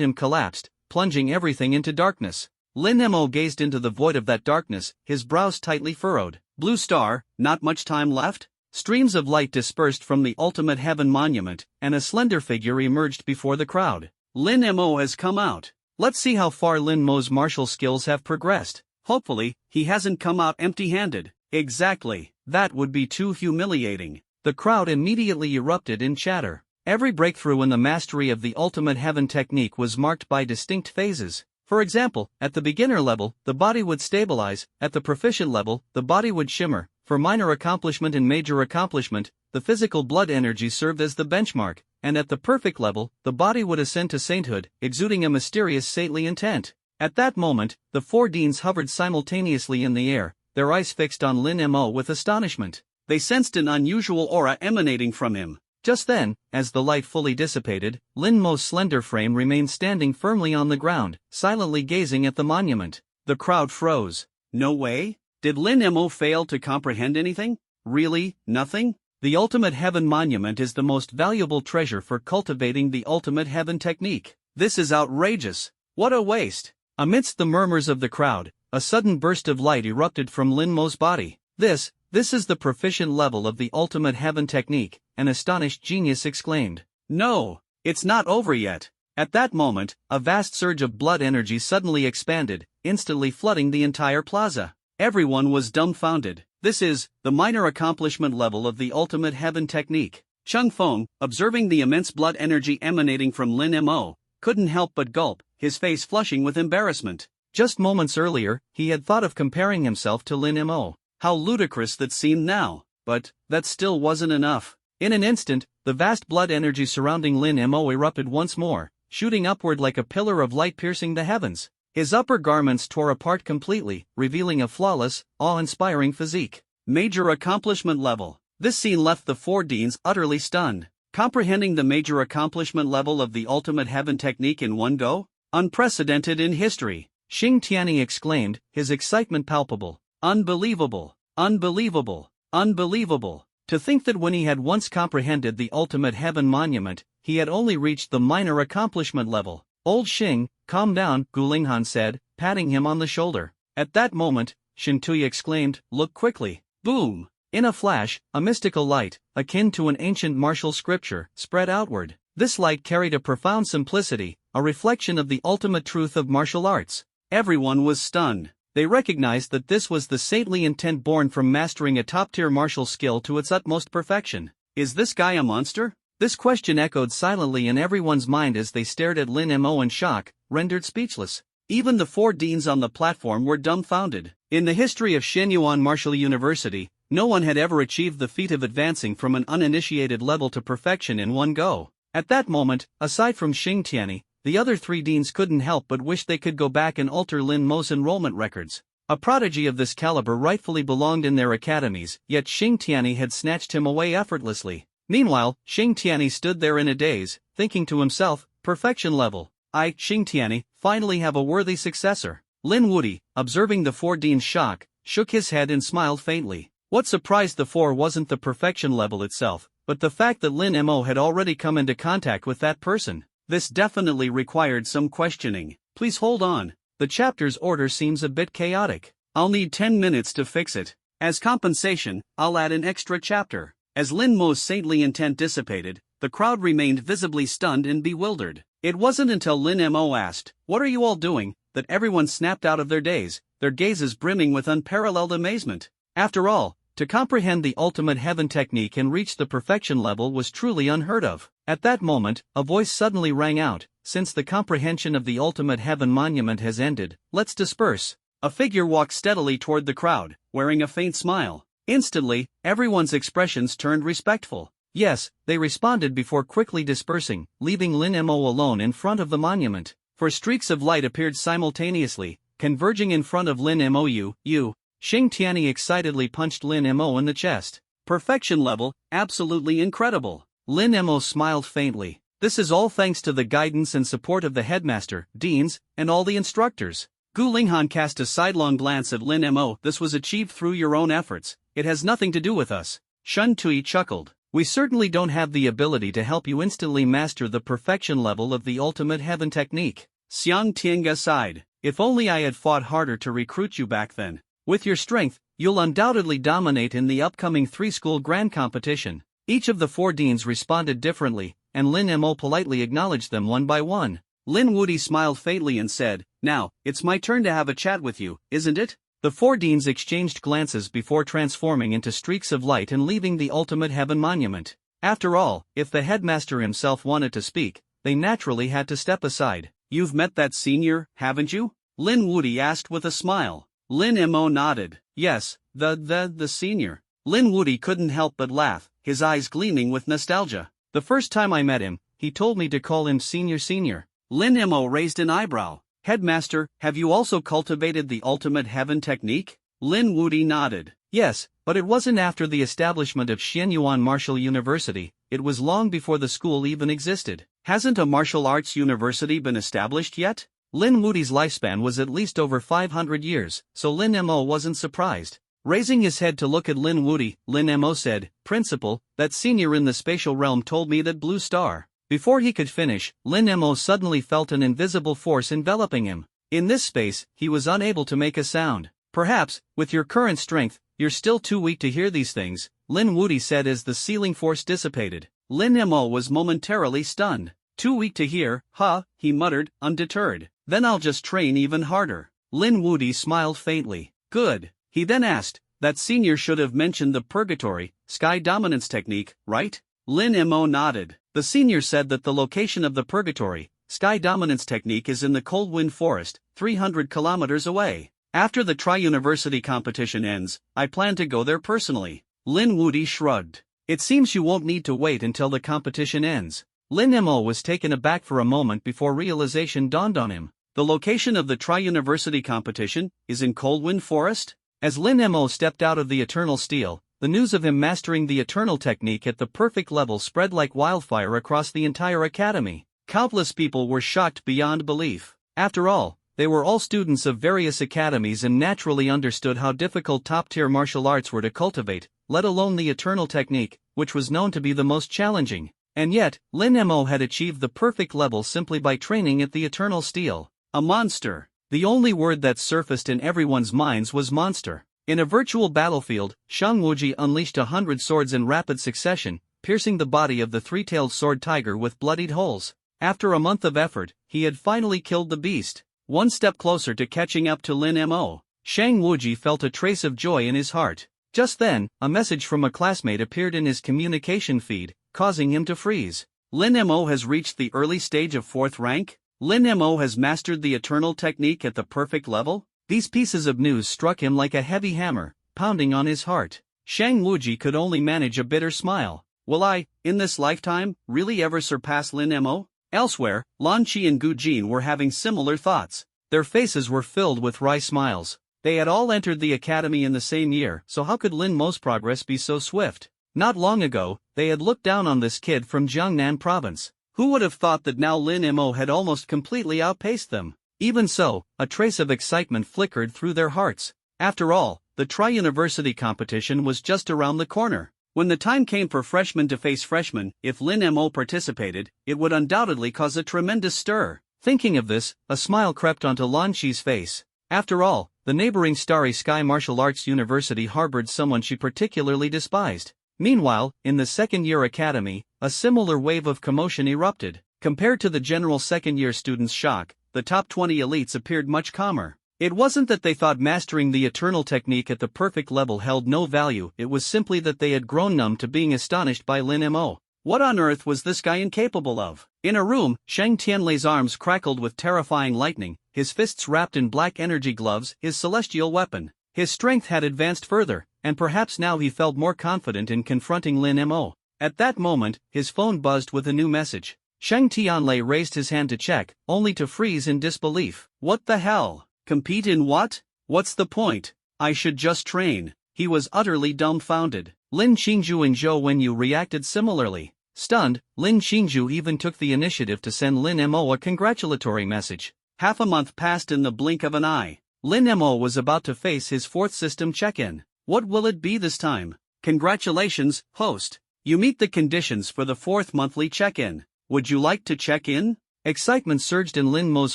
him collapsed, plunging everything into darkness. Lin Mo gazed into the void of that darkness, his brows tightly furrowed. Blue Star, not much time left? Streams of light dispersed from the ultimate heaven monument, and a slender figure emerged before the crowd. Lin Mo has come out. Let's see how far Lin Mo's martial skills have progressed. Hopefully, he hasn't come out empty-handed. Exactly. That would be too humiliating. The crowd immediately erupted in chatter. Every breakthrough in the mastery of the ultimate heaven technique was marked by distinct phases. For example, at the beginner level, the body would stabilize; at the proficient level, the body would shimmer. For minor accomplishment and major accomplishment, the physical blood energy served as the benchmark, and at the perfect level, the body would ascend to sainthood, exuding a mysterious saintly intent. At that moment, the four deans hovered simultaneously in the air, their eyes fixed on Lin Mo with astonishment. They sensed an unusual aura emanating from him. Just then, as the light fully dissipated, Lin Mo's slender frame remained standing firmly on the ground, silently gazing at the monument. The crowd froze. No way? Did Lin Mo fail to comprehend anything? Really, nothing? The ultimate heaven monument is the most valuable treasure for cultivating the ultimate heaven technique. This is outrageous. What a waste. Amidst the murmurs of the crowd, a sudden burst of light erupted from Lin Mo's body. This is the proficient level of the ultimate heaven technique, an astonished genius exclaimed. No, it's not over yet. At that moment, a vast surge of blood energy suddenly expanded, instantly flooding the entire plaza. Everyone was dumbfounded. This is the minor accomplishment level of the ultimate heaven technique. Chung Feng, observing the immense blood energy emanating from Lin Mo, couldn't help but gulp, his face flushing with embarrassment. Just moments earlier, he had thought of comparing himself to Lin Mo. How ludicrous that seemed now. But that still wasn't enough. In an instant, the vast blood energy surrounding Lin Mo erupted once more, shooting upward like a pillar of light piercing the heavens. His upper garments tore apart completely, revealing a flawless, awe-inspiring physique. Major accomplishment level. This scene left the four deans utterly stunned. Comprehending the major accomplishment level of the ultimate heaven technique in one go? Unprecedented in history. Xing Tianyi exclaimed, his excitement palpable. Unbelievable, unbelievable, unbelievable. To think that when he had once comprehended the ultimate heaven monument, he had only reached the minor accomplishment level. Old Xing, calm down, Gulinghan said, patting him on the shoulder. At that moment, Shin Tui exclaimed, look quickly. Boom! In a flash, a mystical light, akin to an ancient martial scripture, spread outward. This light carried a profound simplicity, a reflection of the ultimate truth of martial arts. Everyone was stunned. They recognized that this was the saintly intent born from mastering a top-tier martial skill to its utmost perfection. Is this guy a monster? This question echoed silently in everyone's mind as they stared at Lin Mo in shock, rendered speechless. Even the four deans on the platform were dumbfounded. In the history of Shenyuan Martial University, no one had ever achieved the feat of advancing from an uninitiated level to perfection in one go. At that moment, aside from Xing Tianyi, the other three deans couldn't help but wish they could go back and alter Lin Mo's enrollment records. A prodigy of this caliber rightfully belonged in their academies, yet Xing Tianyi had snatched him away effortlessly. Meanwhile, Xing Tianyi stood there in a daze, thinking to himself, perfection level. I, Xing Tianyi, finally have a worthy successor. Lin Wuti, observing the four deans' shock, shook his head and smiled faintly. What surprised the four wasn't the perfection level itself, but the fact that Lin Mo had already come into contact with that person. This definitely required some questioning. Please hold on. The chapter's order seems a bit chaotic. I'll need 10 minutes to fix it. As compensation, I'll add an extra chapter. As Lin Mo's saintly intent dissipated, the crowd remained visibly stunned and bewildered. It wasn't until Lin Mo asked, "What are you all doing?" that everyone snapped out of their daze, their gazes brimming with unparalleled amazement. After all, to comprehend the ultimate heaven technique and reach the perfection level was truly unheard of. At that moment, a voice suddenly rang out, "Since the comprehension of the ultimate heaven monument has ended, let's disperse." A figure walked steadily toward the crowd, wearing a faint smile. Instantly, everyone's expressions turned respectful. Yes, they responded before quickly dispersing, leaving Lin Mo alone in front of the monument. For streaks of light appeared simultaneously, converging in front of Lin Mo. Xing Tianyi excitedly punched Lin Mo in the chest. Perfection level, absolutely incredible. Lin Mo smiled faintly. This is all thanks to the guidance and support of the headmaster, deans, and all the instructors. Gu Linghan cast a sidelong glance at Lin Mo. This was achieved through your own efforts. It has nothing to do with us. Shun Tui chuckled. We certainly don't have the ability to help you instantly master the perfection level of the ultimate heaven technique. Xiang Tiange sighed. If only I had fought harder to recruit you back then. With your strength, you'll undoubtedly dominate in the upcoming three-school grand competition. Each of the four deans responded differently, and Lin Mo politely acknowledged them one by one. Lin Wuti smiled faintly and said, "Now, it's my turn to have a chat with you, isn't it?" The four deans exchanged glances before transforming into streaks of light and leaving the ultimate heaven monument. After all, if the headmaster himself wanted to speak, they naturally had to step aside. You've met that senior, haven't you? Lin Wuti asked with a smile. Lin Mo nodded. Yes, the senior. Lin Wuti couldn't help but laugh, his eyes gleaming with nostalgia. The first time I met him, he told me to call him senior. Lin Mo raised an eyebrow. Headmaster, have you also cultivated the ultimate heaven technique? Lin Wuti nodded. Yes, but it wasn't after the establishment of Xianyuan Martial University, it was long before the school even existed. Hasn't a martial arts university been established yet? Lin Wuti's lifespan was at least over 500 years, so Lin Mo wasn't surprised. Raising his head to look at Lin Wuti, Lin Mo said, "Principal, that senior in the spatial realm told me that blue star." Before he could finish, Lin Mo suddenly felt an invisible force enveloping him. In this space, he was unable to make a sound. Perhaps, with your current strength, you're still too weak to hear these things, Lin Wuti said as the sealing force dissipated. Lin Mo was momentarily stunned. Too weak to hear, huh, he muttered, undeterred. Then I'll just train even harder. Lin Wuti smiled faintly. Good. He then asked, that senior should have mentioned the purgatory, sky dominance technique, right? Lin Mo nodded. The senior said that the location of the purgatory, sky dominance technique is in the cold wind forest, 300 kilometers away. After the tri-university competition ends, I plan to go there personally. Lin Wuti shrugged. It seems you won't need to wait until the competition ends. Lin Mo was taken aback for a moment before realization dawned on him. The location of the tri-university competition is in Coldwind Forest? As Lin Mo stepped out of the Eternal Steel, the news of him mastering the Eternal technique at the perfect level spread like wildfire across the entire academy. Countless people were shocked beyond belief. After all, they were all students of various academies and naturally understood how difficult top-tier martial arts were to cultivate, let alone the Eternal technique, which was known to be the most challenging. And yet, Lin Mo had achieved the perfect level simply by training at the Eternal Steel. A monster. The only word that surfaced in everyone's minds was monster. In a virtual battlefield, Shang Wuji unleashed 100 swords in rapid succession, piercing the body of the three-tailed sword tiger with bloodied holes. After a month of effort, he had finally killed the beast. One step closer to catching up to Lin Mo. Shang Wuji felt a trace of joy in his heart. Just then, a message from a classmate appeared in his communication feed, causing him to freeze. Lin Mo has reached the early stage of 4th rank? Lin Mo has mastered the Eternal technique at the perfect level? These pieces of news struck him like a heavy hammer, pounding on his heart. Shang Wuji could only manage a bitter smile. Will I, in this lifetime, really ever surpass Lin Mo? Elsewhere, Lan Qi and Gu Jin were having similar thoughts. Their faces were filled with wry smiles. They had all entered the academy in the same year, so how could Lin Mo's progress be so swift? Not long ago, they had looked down on this kid from Jiangnan province. Who would have thought that now Lin Mo had almost completely outpaced them? Even so, a trace of excitement flickered through their hearts. After all, the tri-university competition was just around the corner. When the time came for freshmen to face freshmen, if Lin Mo participated, it would undoubtedly cause a tremendous stir. Thinking of this, a smile crept onto Lan Qi's face. After all, the neighboring Starry Sky Martial Arts University harbored someone she particularly despised. Meanwhile, in the second-year academy, a similar wave of commotion erupted. Compared to the general second-year students' shock, the top 20 elites appeared much calmer. It wasn't that they thought mastering the eternal technique at the perfect level held no value, it was simply that they had grown numb to being astonished by Lin Mo. What on earth was this guy incapable of? In a room, Shang Tianlei's arms crackled with terrifying lightning, his fists wrapped in black energy gloves, his celestial weapon. His strength had advanced further, and perhaps now he felt more confident in confronting Lin Mo. At that moment, his phone buzzed with a new message. Shang Tianlei raised his hand to check, only to freeze in disbelief. What the hell? Compete in what? What's the point? I should just train. He was utterly dumbfounded. Lin Qingzhu and Zhou Wenyu reacted similarly. Stunned, Lin Qingzhu even took the initiative to send Lin Mo a congratulatory message. Half a month passed in the blink of an eye. Lin Mo was about to face his fourth system check-in. What will it be this time? Congratulations, host. You meet the conditions for the fourth monthly check-in. Would you like to check in? Excitement surged in Lin Mo's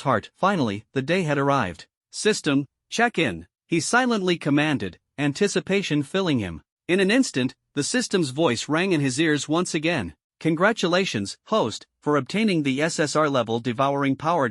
heart. Finally, the day had arrived. System, check in, he silently commanded, anticipation filling him. In an instant, the system's voice rang in his ears once again. Congratulations, host, for obtaining the SSR-level devouring power.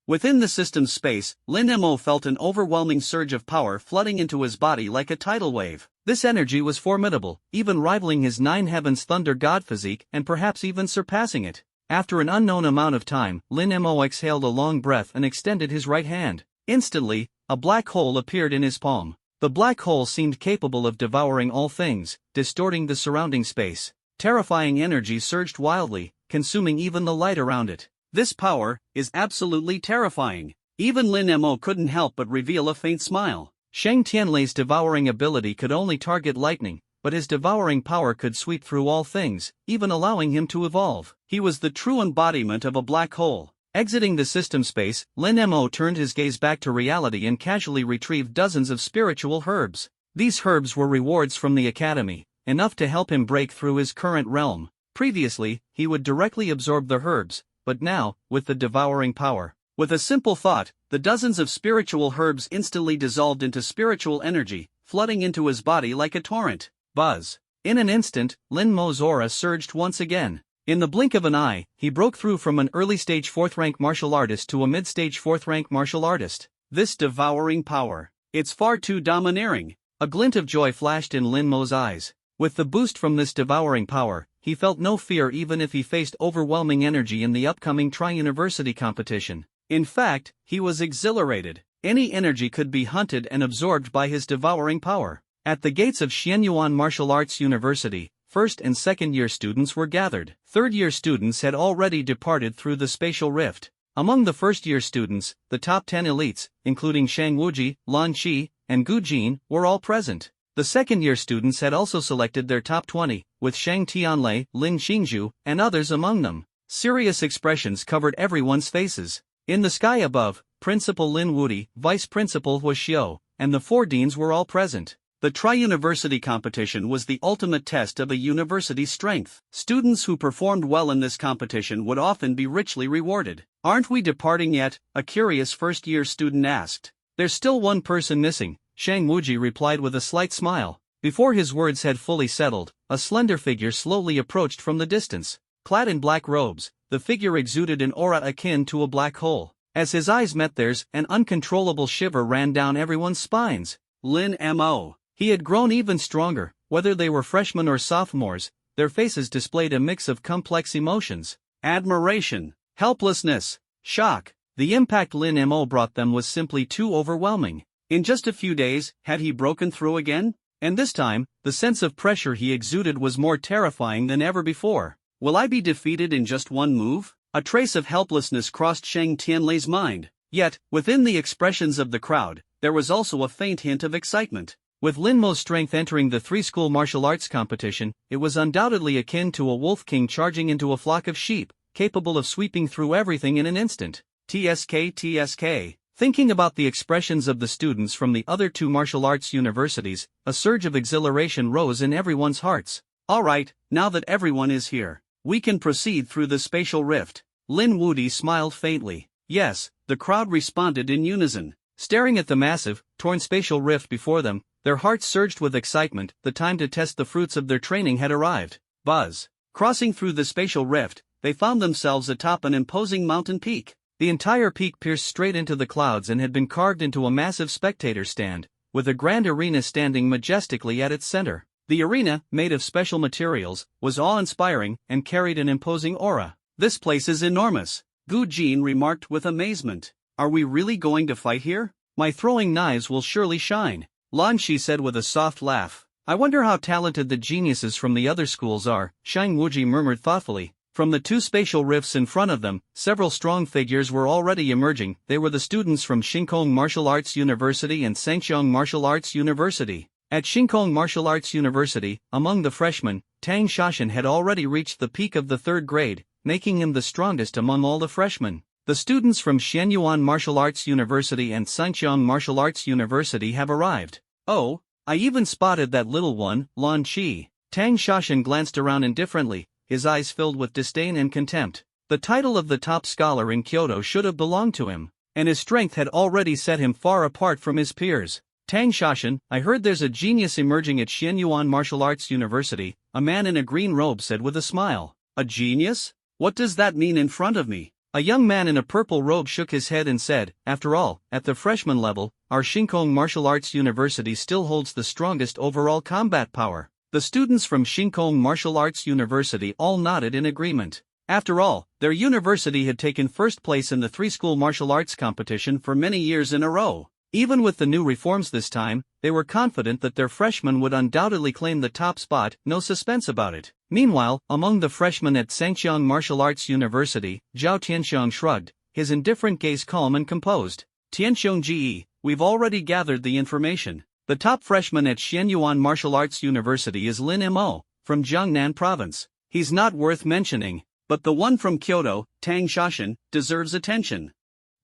Within the system's space, Lin Mo felt an overwhelming surge of power flooding into his body like a tidal wave. This energy was formidable, even rivaling his Nine Heavens Thunder God Physique and perhaps even surpassing it. After an unknown amount of time, Lin Mo exhaled a long breath and extended his right hand. Instantly, a black hole appeared in his palm. The black hole seemed capable of devouring all things, distorting the surrounding space. Terrifying energy surged wildly, consuming even the light around it. This power is absolutely terrifying. Even Lin Mo couldn't help but reveal a faint smile. Shang Tianlei's devouring ability could only target lightning, but his devouring power could sweep through all things, even allowing him to evolve. He was the true embodiment of a black hole. Exiting the system space, Lin Mo turned his gaze back to reality and casually retrieved dozens of spiritual herbs. These herbs were rewards from the academy, enough to help him break through his current realm. Previously, he would directly absorb the herbs, but now, with the devouring power. With a simple thought, the dozens of spiritual herbs instantly dissolved into spiritual energy, flooding into his body like a torrent. Buzz. In an instant, Lin Mo's aura surged once again. In the blink of an eye, he broke through from an early-stage 4th-rank martial artist to a mid-stage 4th-rank martial artist. This devouring power. It's far too domineering. A glint of joy flashed in Lin Mo's eyes. With the boost from this devouring power, he felt no fear even if he faced overwhelming energy in the upcoming tri-university competition. In fact, he was exhilarated. Any energy could be hunted and absorbed by his devouring power. At the gates of Xianyuan Martial Arts University, first and second-year students were gathered. Third-year students had already departed through the spatial rift. Among the first-year students, the top 10 elites, including Shang Wuji, Lan Qi, and Gu Jin, were all present. The second-year students had also selected their top 20, with Shang Tianlei, Lin Qingzhu, and others among them. Serious expressions covered everyone's faces. In the sky above, Principal Lin Wudi, Vice Principal Hu Xiu, and the 4 deans were all present. The tri-university competition was the ultimate test of a university's strength. Students who performed well in this competition would often be richly rewarded. Aren't we departing yet? A curious first-year student asked. There's still one person missing, Shang Wuji replied with a slight smile. Before his words had fully settled, a slender figure slowly approached from the distance. Clad in black robes, the figure exuded an aura akin to a black hole. As his eyes met theirs, an uncontrollable shiver ran down everyone's spines. Lin Mo. He had grown even stronger. Whether they were freshmen or sophomores, their faces displayed a mix of complex emotions. Admiration, helplessness, shock. The impact Lin Mo brought them was simply too overwhelming. In just a few days, had he broken through again? And this time, the sense of pressure he exuded was more terrifying than ever before. Will I be defeated in just one move? A trace of helplessness crossed Shang Tianlei's mind. Yet, within the expressions of the crowd, there was also a faint hint of excitement. With Lin Mo's strength entering the three-school martial arts competition, it was undoubtedly akin to a wolf king charging into a flock of sheep, capable of sweeping through everything in an instant. TSK. Thinking about the expressions of the students from the other two martial arts universities, a surge of exhilaration rose in everyone's hearts. Alright, now that everyone is here, we can proceed through the spatial rift. Lin Wudi smiled faintly. Yes, the crowd responded in unison. Staring at the massive, torn spatial rift before them, their hearts surged with excitement. The time to test the fruits of their training had arrived. Buzz. Crossing through the spatial rift, they found themselves atop an imposing mountain peak. The entire peak pierced straight into the clouds and had been carved into a massive spectator stand, with a grand arena standing majestically at its center. The arena, made of special materials, was awe-inspiring and carried an imposing aura. This place is enormous, Gu Jin remarked with amazement. Are we really going to fight here? My throwing knives will surely shine, Lan Shi said with a soft laugh. I wonder how talented the geniuses from the other schools are, Shang Wuji murmured thoughtfully. From the two spatial rifts in front of them, several strong figures were already emerging. They were the students from Shinkong Martial Arts University and Sangxiang Martial Arts University. At Shinkong Martial Arts University, among the freshmen, Tang Shashan had already reached the peak of the third grade, making him the strongest among all the freshmen. The students from Xianyuan Martial Arts University and Sangxiang Martial Arts University have arrived. Oh, I even spotted that little one, Lan Qi. Tang Shashan glanced around indifferently, his eyes filled with disdain and contempt. The title of the top scholar in Kyoto should have belonged to him, and his strength had already set him far apart from his peers. Tang Shashan, I heard there's a genius emerging at Xianyuan Martial Arts University, a man in a green robe said with a smile. A genius? What does that mean in front of me? A young man in a purple robe shook his head and said, after all, at the freshman level, our Shinkong Martial Arts University still holds the strongest overall combat power. The students from Shinkong Martial Arts University all nodded in agreement. After all, their university had taken first place in the three-school martial arts competition for many years in a row. Even with the new reforms this time, they were confident that their freshmen would undoubtedly claim the top spot, no suspense about it. Meanwhile, among the freshmen at Sangxiang Martial Arts University, Zhao Tianxiang shrugged, his indifferent gaze calm and composed. Tianxiang Ge, we've already gathered the information. The top freshman at Xianyuan Martial Arts University is Lin Mo, from Jiangnan Province. He's not worth mentioning, but the one from Kyoto, Tang Shashan, deserves attention.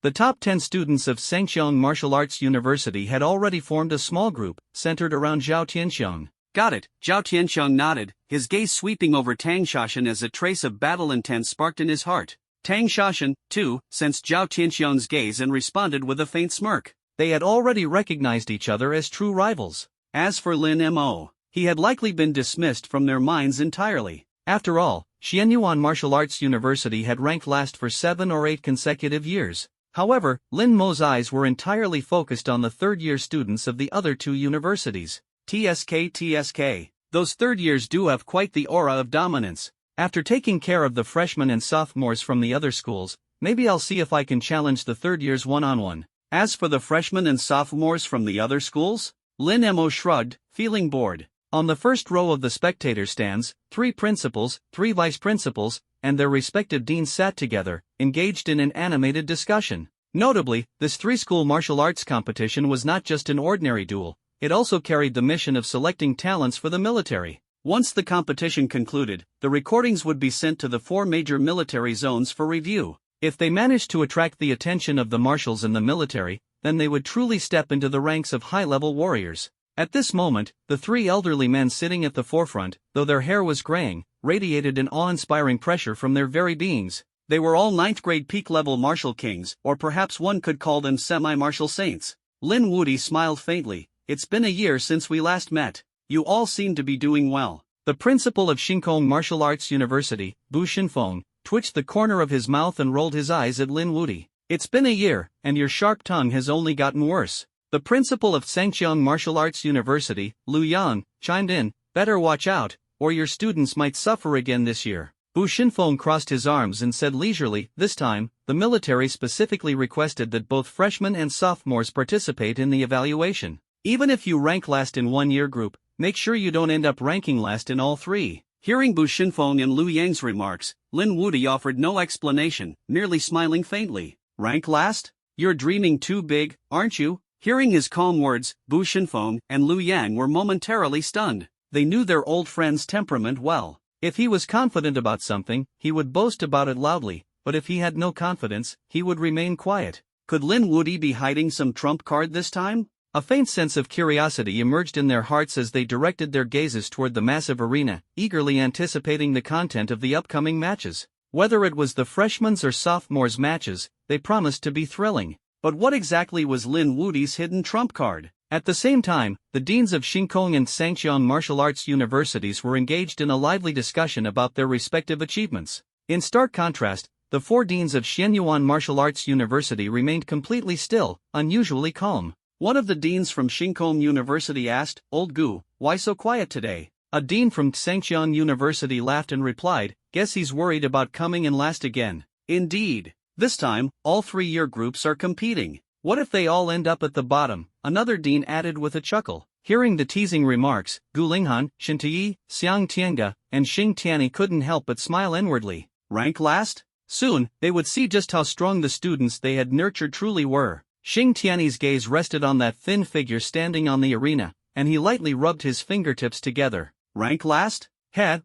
The top 10 students of Sangxiang Martial Arts University had already formed a small group, centered around Zhao Tianxiang. Got it, Zhao Tianxiang nodded, his gaze sweeping over Tang Shashan as a trace of battle intent sparked in his heart. Tang Shashan, too, sensed Zhao Tianxiang's gaze and responded with a faint smirk. They had already recognized each other as true rivals. As for Lin Mo, he had likely been dismissed from their minds entirely. After all, Xianyuan Martial Arts University had ranked last for 7 or 8 consecutive years. However, Lin Mo's eyes were entirely focused on the third-year students of the other two universities. TSK. Those third years do have quite the aura of dominance. After taking care of the freshmen and sophomores from the other schools, maybe I'll see if I can challenge the third years one-on-one. As for the freshmen and sophomores from the other schools? Lin Mo shrugged, feeling bored. On the first row of the spectator stands, 3 principals, 3 vice principals, and their respective deans sat together, engaged in an animated discussion. Notably, this three-school martial arts competition was not just an ordinary duel, it also carried the mission of selecting talents for the military. Once the competition concluded, the recordings would be sent to the 4 major military zones for review. If they managed to attract the attention of the marshals in the military, then they would truly step into the ranks of high-level warriors. At this moment, the 3 elderly men sitting at the forefront, though their hair was graying, radiated an awe-inspiring pressure from their very beings. They were all 9th grade peak-level martial kings, or perhaps one could call them semi-martial saints. Lin Wudi smiled faintly. It's been a year since we last met. You all seem to be doing well. The principal of Shinkong Martial Arts University, Bu Shinfeng, twitched the corner of his mouth and rolled his eyes at Lin Wudi. It's been a year, and your sharp tongue has only gotten worse. The principal of Sangxiang Martial Arts University, Lu Yang, chimed in, better watch out, or your students might suffer again this year. Bu Shinfeng crossed his arms and said leisurely, this time, the military specifically requested that both freshmen and sophomores participate in the evaluation. Even if you rank last in one year group, make sure you don't end up ranking last in all 3. Hearing Bu Shinfeng and Lu Yang's remarks, Lin Wudi offered no explanation, merely smiling faintly. Rank last? You're dreaming too big, aren't you? Hearing his calm words, Bu Shenfeng and Lu Yang were momentarily stunned. They knew their old friend's temperament well. If he was confident about something, he would boast about it loudly, but if he had no confidence, he would remain quiet. Could Lin Wudi be hiding some trump card this time? A faint sense of curiosity emerged in their hearts as they directed their gazes toward the massive arena, eagerly anticipating the content of the upcoming matches. Whether it was the freshmen's or sophomores' matches, they promised to be thrilling. But what exactly was Lin Wudi's hidden trump card? At the same time, the deans of Xingkong and Sangqiang martial arts universities were engaged in a lively discussion about their respective achievements. In stark contrast, the 4 deans of Xianyuan Martial Arts University remained completely still, unusually calm. One of the deans from Xingkong University asked, "Old Gu, why so quiet today?" A dean from Sangqiang University laughed and replied, "Guess he's worried about coming in last again." Indeed. This time, all 3-year groups are competing. What if they all end up at the bottom? Another dean added with a chuckle. Hearing the teasing remarks, Gu Linghan, Shen Tiyi, Xiang Tianga, and Xing Tianyi couldn't help but smile inwardly. Rank last? Soon, they would see just how strong the students they had nurtured truly were. Xing Tianyi's gaze rested on that thin figure standing on the arena, and he lightly rubbed his fingertips together. Rank last?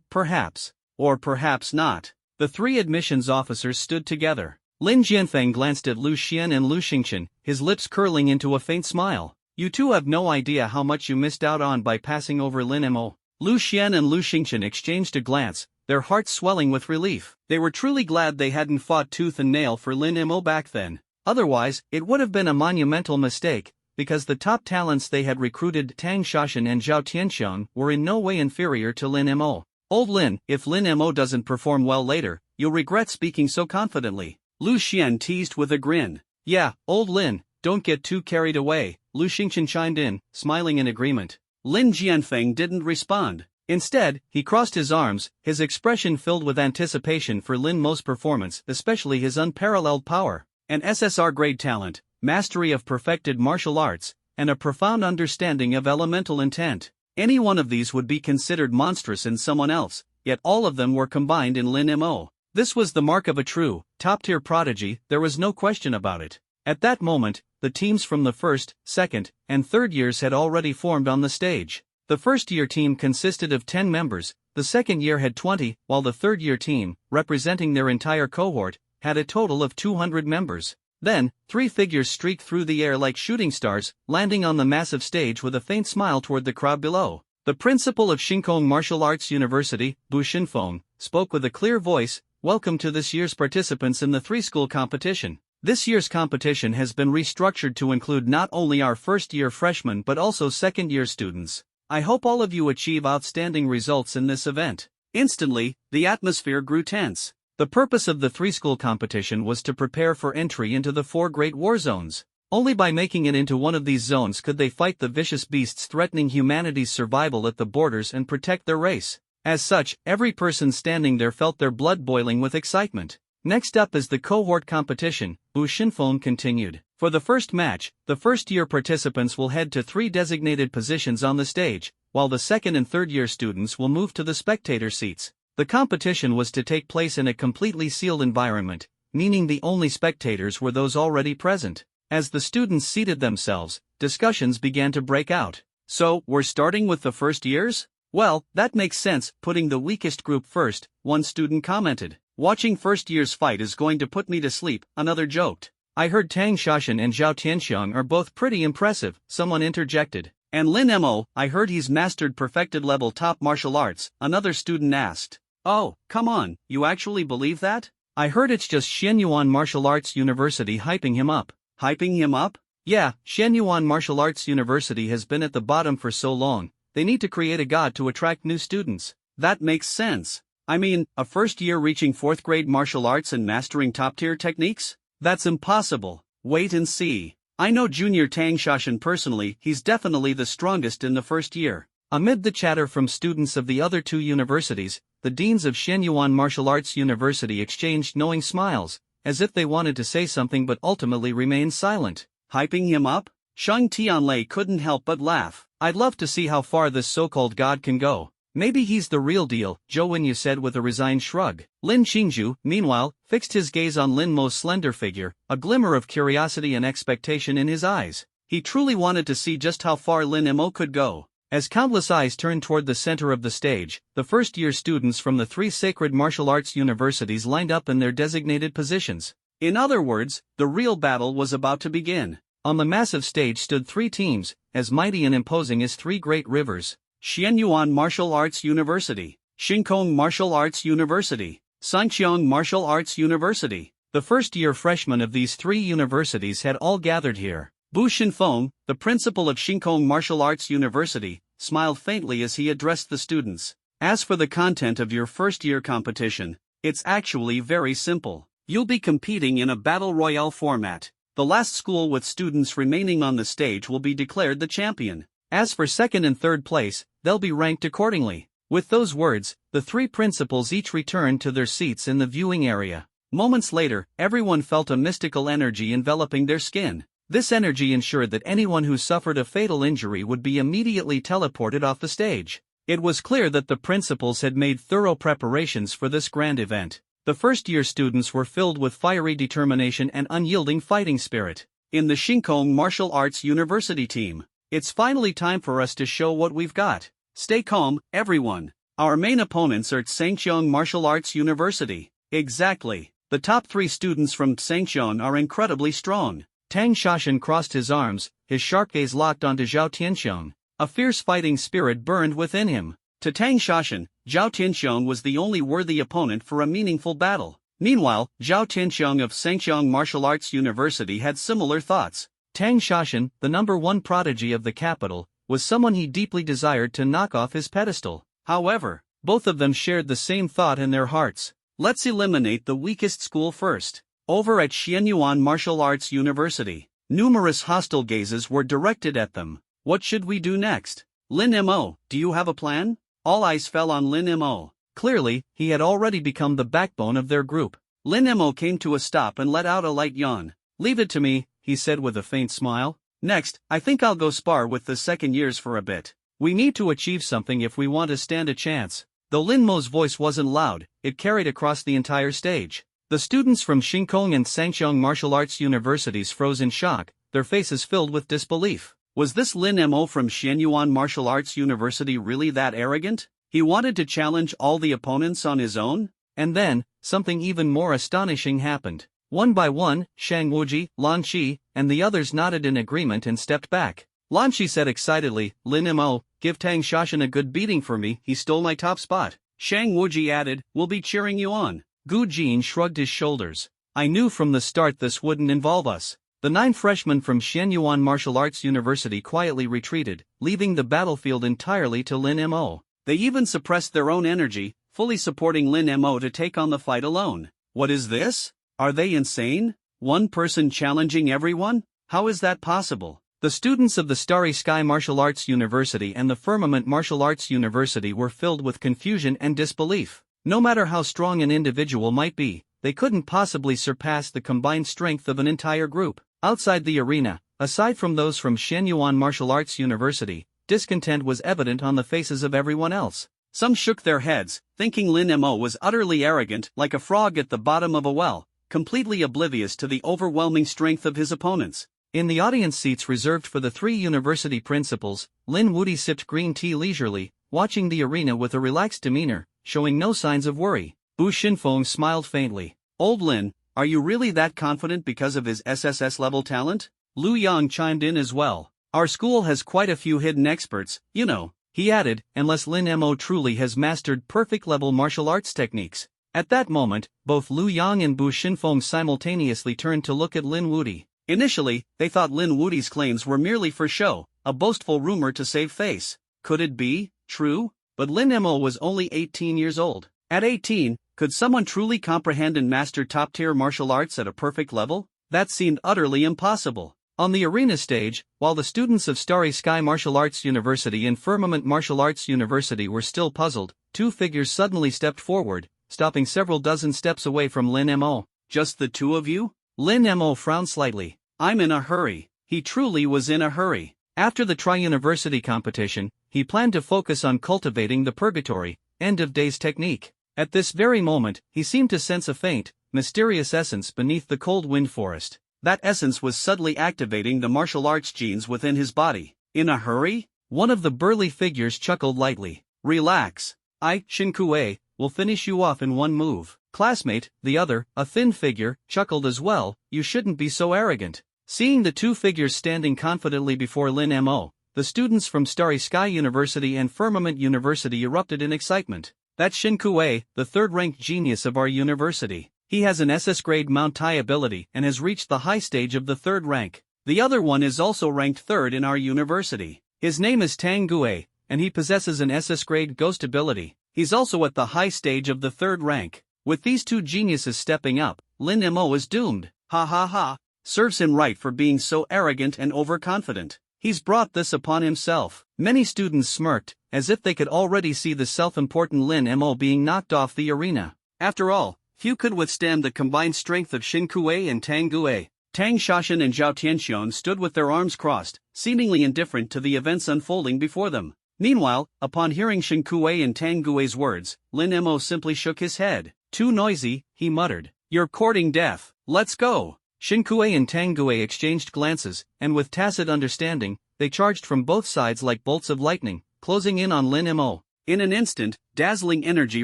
Perhaps. Or perhaps not. The 3 admissions officers stood together. Lin Jianfeng glanced at Lu Xian and Lu Xingchen, his lips curling into a faint smile. "You two have no idea how much you missed out on by passing over Lin Mo." Lu Xian and Lu Xingchen exchanged a glance, their hearts swelling with relief. They were truly glad they hadn't fought tooth and nail for Lin Mo back then. Otherwise, it would have been a monumental mistake, because the top talents they had recruited, Tang Shashan and Zhao Tianxiang, were in no way inferior to Lin Mo. "Old Lin, if Lin Mo doesn't perform well later, you'll regret speaking so confidently," Lu Xian teased with a grin. "Yeah, old Lin, don't get too carried away," Lu Xingchen chimed in, smiling in agreement. Lin Jianfeng didn't respond. Instead, he crossed his arms, his expression filled with anticipation for Lin Mo's performance, especially his unparalleled power. An SSR-grade talent, mastery of perfected martial arts, and a profound understanding of elemental intent. Any one of these would be considered monstrous in someone else, yet all of them were combined in Lin Mo. This was the mark of a true, top-tier prodigy, there was no question about it. At that moment, the teams from the 1st, 2nd, and 3rd years had already formed on the stage. The first-year team consisted of 10 members, the second year had 20, while the third-year team, representing their entire cohort, had a total of 200 members. Then, 3 figures streaked through the air like shooting stars, landing on the massive stage with a faint smile toward the crowd below. The principal of Xingkong Martial Arts University, Bu Shenfeng, spoke with a clear voice, "Welcome to this year's participants in the 3-school competition. This year's competition has been restructured to include not only our first-year freshmen but also second-year students. I hope all of you achieve outstanding results in this event." Instantly, the atmosphere grew tense. The purpose of the 3-school competition was to prepare for entry into the 4 great war zones. Only by making it into one of these zones could they fight the vicious beasts threatening humanity's survival at the borders and protect their race. As such, every person standing there felt their blood boiling with excitement. Next up is the cohort competition, Bu Shenfeng continued. For the first match, the first-year participants will head to 3 designated positions on the stage, while the second and third-year students will move to the spectator seats. The competition was to take place in a completely sealed environment, meaning the only spectators were those already present. As the students seated themselves, discussions began to break out. "So, we're starting with the first years? Well, that makes sense, putting the weakest group first," one student commented. "Watching first years fight is going to put me to sleep," another joked. "I heard Tang Shashan and Zhao Tianxiang are both pretty impressive," someone interjected. "And Lin Mo, I heard he's mastered perfected level top martial arts," another student asked. "Oh, come on, you actually believe that?" "I heard it's just Xianyuan Martial Arts University hyping him up." "Hyping him up?" "Yeah, Xianyuan Martial Arts University has been at the bottom for so long, they need to create a god to attract new students." "That makes sense. I mean, a first year reaching 4th grade martial arts and mastering top-tier techniques? That's impossible. Wait and see. I know Junior Tang Shashan personally, he's definitely the strongest in the first year." Amid the chatter from students of the other 2 universities, the deans of Xianyuan Martial Arts University exchanged knowing smiles, as if they wanted to say something but ultimately remained silent. "Hyping him up?" Shang Tianlei couldn't help but laugh. "I'd love to see how far this so-called god can go. Maybe he's the real deal," Zhou Wenyu said with a resigned shrug. Lin Qingzhu, meanwhile, fixed his gaze on Lin Mo's slender figure, a glimmer of curiosity and expectation in his eyes. He truly wanted to see just how far Lin Mo could go. As countless eyes turned toward the center of the stage, the first-year students from the three sacred martial arts universities lined up in their designated positions. In other words, the real battle was about to begin. On the massive stage stood three teams, as mighty and imposing as three great rivers. Xianyuan Martial Arts University, Shinkong Martial Arts University, Sanqiang Martial Arts University. The first-year freshmen of these three universities had all gathered here. Bu Xinfeng, the principal of Shinkong Martial Arts University, smiled faintly as he addressed the students. As for the content of your first-year competition, it's actually very simple. You'll be competing in a battle royale format. The last school with students remaining on the stage will be declared the champion. As for second and third place, they'll be ranked accordingly. With those words, the three principals each returned to their seats in the viewing area. Moments later, everyone felt a mystical energy enveloping their skin. This energy ensured that anyone who suffered a fatal injury would be immediately teleported off the stage. It was clear that the principals had made thorough preparations for this grand event. The first-year students were filled with fiery determination and unyielding fighting spirit. In the Shinkong Martial Arts University team, it's finally time for us to show what we've got. Stay calm, everyone. Our main opponents are Sanqiang Martial Arts University. Exactly. The top three students from Sanqiang are incredibly strong. Tang Shashan crossed his arms, his sharp gaze locked onto Zhao Tianxiong. A fierce fighting spirit burned within him. To Tang Shashan, Zhao Tianxiong was the only worthy opponent for a meaningful battle. Meanwhile, Zhao Tianxiong of Sanqiang Martial Arts University had similar thoughts. Tang Shashan, the number one prodigy of the capital, was someone he deeply desired to knock off his pedestal. However, both of them shared the same thought in their hearts. Let's eliminate the weakest school first. Over at Xianyuan Martial Arts University, numerous hostile gazes were directed at them. What should we do next? Lin Mo, do you have a plan? All eyes fell on Lin Mo. Clearly, he had already become the backbone of their group. Lin Mo came to a stop and let out a light yawn. Leave it to me, he said with a faint smile. Next, I think I'll go spar with the second years for a bit. We need to achieve something if we want to stand a chance. Though Lin Mo's voice wasn't loud, it carried across the entire stage. The students from Shinkong and Sanqiang Martial Arts Universities froze in shock, their faces filled with disbelief. Was this Lin Mo from Xianyuan Martial Arts University really that arrogant? He wanted to challenge all the opponents on his own? And then, something even more astonishing happened. One by one, Shang Wuji, Lan Shi, and the others nodded in agreement and stepped back. Lan Shi said excitedly, Lin Mo, give Tang Shashan a good beating for me, he stole my top spot. Shang Wuji added, we'll be cheering you on. Gu Jin shrugged his shoulders. I knew from the start this wouldn't involve us. The 9 freshmen from Xianyuan Martial Arts University quietly retreated, leaving the battlefield entirely to Lin Mo. They even suppressed their own energy, fully supporting Lin Mo to take on the fight alone. What is this? Are they insane? One person challenging everyone? How is that possible? The students of the Starry Sky Martial Arts University and the Firmament Martial Arts University were filled with confusion and disbelief. No matter how strong an individual might be, they couldn't possibly surpass the combined strength of an entire group. Outside the arena, aside from those from Xianyuan Martial Arts University, discontent was evident on the faces of everyone else. Some shook their heads, thinking Lin Mo was utterly arrogant, like a frog at the bottom of a well, completely oblivious to the overwhelming strength of his opponents. In the audience seats reserved for the 3 university principals, Lin Wuji sipped green tea leisurely, watching the arena with a relaxed demeanor, showing no signs of worry. Bu Xinfeng smiled faintly. Old Lin, are you really that confident because of his SSS-level talent? Lu Yang chimed in as well. Our school has quite a few hidden experts, you know, he added, unless Lin Mo truly has mastered perfect-level martial arts techniques. At that moment, both Lu Yang and Bu Xinfeng simultaneously turned to look at Lin Wuji. Initially, they thought Lin Wuji's claims were merely for show, a boastful rumor to save face. Could it be true? But Lin Mo was only 18 years old. At 18, could someone truly comprehend and master top-tier martial arts at a perfect level? That seemed utterly impossible. On the arena stage, while the students of Starry Sky Martial Arts University and Firmament Martial Arts University were still puzzled, 2 figures suddenly stepped forward, stopping several dozen steps away from Lin Mo. Just the 2 of you? Lin Mo frowned slightly. I'm in a hurry. He truly was in a hurry. After the tri-university competition, he planned to focus on cultivating the purgatory, end-of-days technique. At this very moment, he seemed to sense a faint, mysterious essence beneath the cold wind forest. That essence was subtly activating the martial arts genes within his body. In a hurry? One of the burly figures chuckled lightly. Relax. Shinkue, will finish you off in one move. Classmate, the other, a thin figure, chuckled as well. You shouldn't be so arrogant. Seeing the two figures standing confidently before Lin Mo, the students from Starry Sky University and Firmament University erupted in excitement. That's Shinkue, the third-ranked genius of our university. He has an SS grade Mount Tai ability and has reached the high stage of the third rank. The other one is also ranked third in our university. His name is Tangue, and he possesses an SS grade ghost ability. He's also at the high stage of the third rank. With these two geniuses stepping up, Lin Mo is doomed. Ha ha ha. Serves him right for being so arrogant and overconfident. He's brought this upon himself. Many students smirked, as if they could already see the self-important Lin Mo being knocked off the arena. After all, few could withstand the combined strength of Shinkue and Tangue. Tang Shashan and Zhao Tianxian stood with their arms crossed, seemingly indifferent to the events unfolding before them. Meanwhile, upon hearing Shinkue and Tangue's words, Lin Mo simply shook his head. Too noisy, he muttered. You're courting death. Let's go. Shinkue and Tangue exchanged glances, and with tacit understanding, they charged from both sides like bolts of lightning, closing in on Lin Mo. In an instant, dazzling energy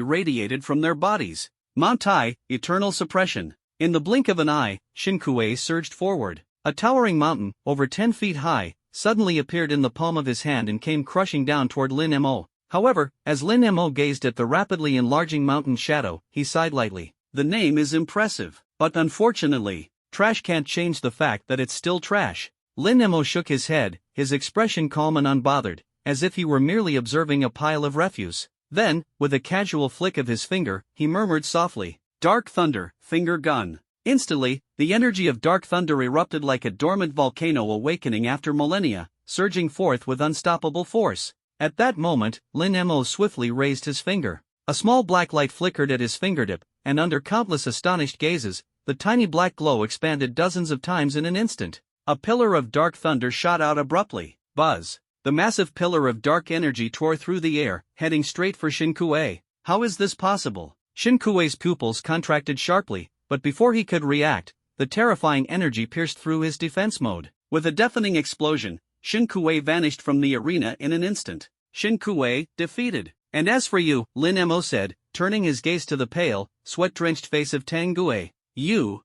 radiated from their bodies. Mount Tai, eternal suppression. In the blink of an eye, Shinkue surged forward. A towering mountain, over 10 feet high, suddenly appeared in the palm of his hand and came crushing down toward Lin Mo. However, as Lin Mo gazed at the rapidly enlarging mountain shadow, he sighed lightly. The name is impressive, but unfortunately, trash can't change the fact that it's still trash. Lin Mo shook his head, his expression calm and unbothered, as if he were merely observing a pile of refuse. Then, with a casual flick of his finger, he murmured softly, Dark Thunder, finger gun. Instantly, the energy of Dark Thunder erupted like a dormant volcano awakening after millennia, surging forth with unstoppable force. At that moment, Lin Mo swiftly raised his finger. A small black light flickered at his fingertip, and under countless astonished gazes, the tiny black glow expanded dozens of times in an instant. A pillar of dark thunder shot out abruptly. Buzz. The massive pillar of dark energy tore through the air, heading straight for Shinkue. How is this possible? Shinkue's pupils contracted sharply, but before he could react, the terrifying energy pierced through his defense mode. With a deafening explosion, Shinkue vanished from the arena in an instant. Shinkue, defeated. And as for you, Lin Mo said, turning his gaze to the pale, sweat-drenched face of Tangue. You,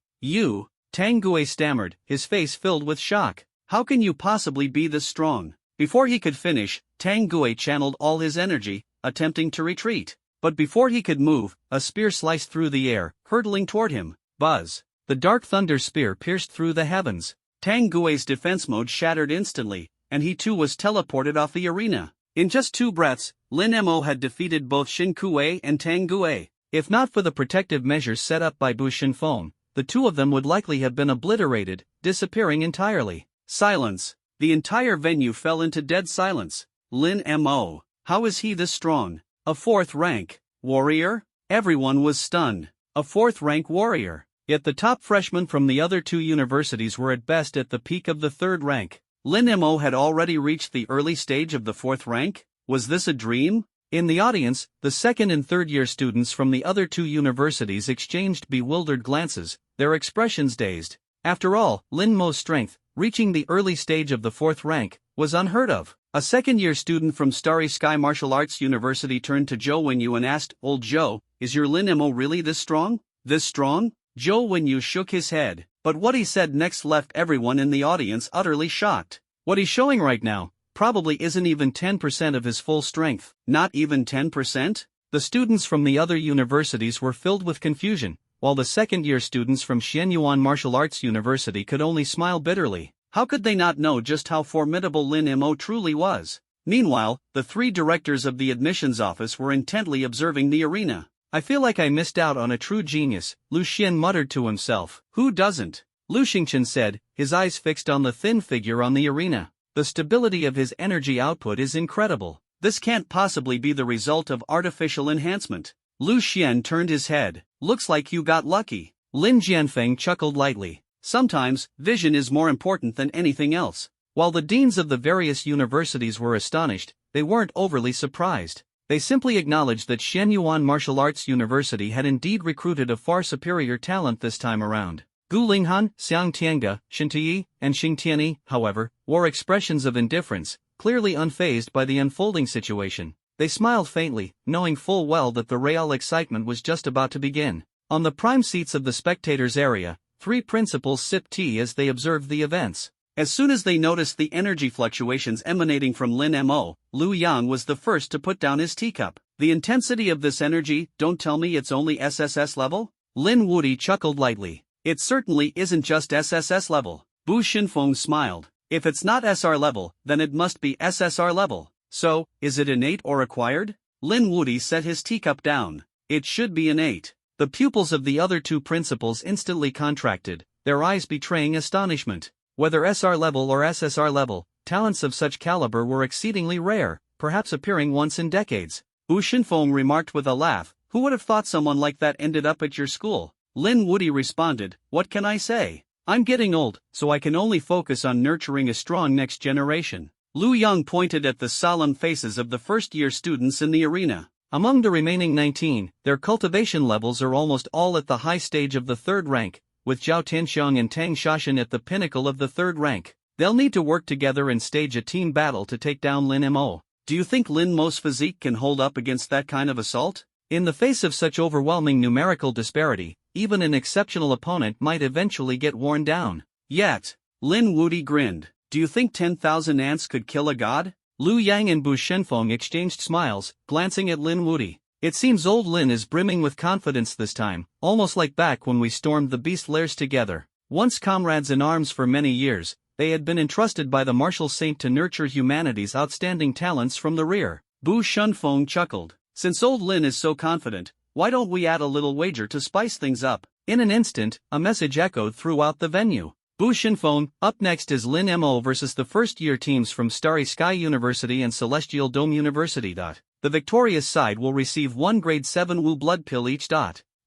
Tangue stammered, his face filled with shock. How can you possibly be this strong? Before he could finish, Tangue channeled all his energy, attempting to retreat. But before he could move, a spear sliced through the air, hurtling toward him. Buzz. The dark thunder spear pierced through the heavens. Tangue's defense mode shattered instantly, and he too was teleported off the arena. In just 2 breaths, Lin Mo had defeated both Shinkue and Tangue. If not for the protective measures set up by Bu Shinfeng, the two of them would likely have been obliterated, disappearing entirely. Silence. The entire venue fell into dead silence. Lin Mo. How is he this strong? A 4th rank warrior? Everyone was stunned. A 4th rank warrior. Yet the top freshmen from the other two universities were at best at the peak of the 3rd rank. Lin Mo had already reached the early stage of the 4th rank? Was this a dream? In the audience, the 2nd and 3rd year students from the other two universities exchanged bewildered glances, their expressions dazed. After all, Lin Mo's strength, reaching the early stage of the 4th rank, was unheard of. A 2nd year student from Starry Sky Martial Arts University turned to Zhou Wenyu and asked, Old Zhou, is your Lin Mo really this strong? This strong? Zhou Wenyu shook his head, but what he said next left everyone in the audience utterly shocked. What he's showing right now probably isn't even 10% of his full strength. Not even 10%? The students from the other universities were filled with confusion, while the 2nd year students from Xianyuan Martial Arts University could only smile bitterly. How could they not know just how formidable Lin Mo truly was? Meanwhile, the 3 directors of the admissions office were intently observing the arena. I feel like I missed out on a true genius, Lu Xian muttered to himself. Who doesn't? Lu Xingchen said, his eyes fixed on the thin figure on the arena. The stability of his energy output is incredible. This can't possibly be the result of artificial enhancement. Lu Xian turned his head. Looks like you got lucky. Lin Jianfeng chuckled lightly. Sometimes, vision is more important than anything else. While the deans of the various universities were astonished, they weren't overly surprised. They simply acknowledged that Xianyuan Martial Arts University had indeed recruited a far superior talent this time around. Gu Linghan, Xiang Tianga, Shintiyi, and Xingtianyi, however, wore expressions of indifference, clearly unfazed by the unfolding situation. They smiled faintly, knowing full well that the real excitement was just about to begin. On the prime seats of the spectators' area, three principals sipped tea as they observed the events. As soon as they noticed the energy fluctuations emanating from Lin Mo, Liu Yang was the first to put down his teacup. The intensity of this energy, don't tell me it's only SSS level? Lin Wudi chuckled lightly. It certainly isn't just SSS level. Bu Xinfeng smiled. If it's not SR level, then it must be SSR level. So, is it innate or acquired? Lin Wudi set his teacup down. It should be innate. The pupils of the other two principals instantly contracted, their eyes betraying astonishment. Whether SR level or SSR level, talents of such caliber were exceedingly rare, perhaps appearing once in decades. Bu Xinfeng remarked with a laugh, "Who would have thought someone like that ended up at your school?" Lin Wudi responded, "What can I say? I'm getting old, so I can only focus on nurturing a strong next generation." Liu Yang pointed at the solemn faces of the first-year students in the arena. Among the remaining 19, their cultivation levels are almost all at the high stage of the third rank, with Zhao Tianxiang and Tang Shashan at the pinnacle of the third rank. They'll need to work together and stage a team battle to take down Lin Mo. Do you think Lin Mo's physique can hold up against that kind of assault? In the face of such overwhelming numerical disparity, even an exceptional opponent might eventually get worn down. Yet, Lin Wudi grinned. Do you think 10,000 ants could kill a god? Liu Yang and Bu Xinfeng exchanged smiles, glancing at Lin Wudi. It seems old Lin is brimming with confidence this time, almost like back when we stormed the beast lairs together. Once comrades in arms for many years, they had been entrusted by the martial saint to nurture humanity's outstanding talents from the rear. Bu Xinfeng chuckled. Since old Lin is so confident, why don't we add a little wager to spice things up? In an instant, a message echoed throughout the venue. Bu Xinfeng, up next is Lin Mo versus the first-year teams from Starry Sky University and Celestial Dome University. The victorious side will receive 1 grade 7 Wu blood pill each.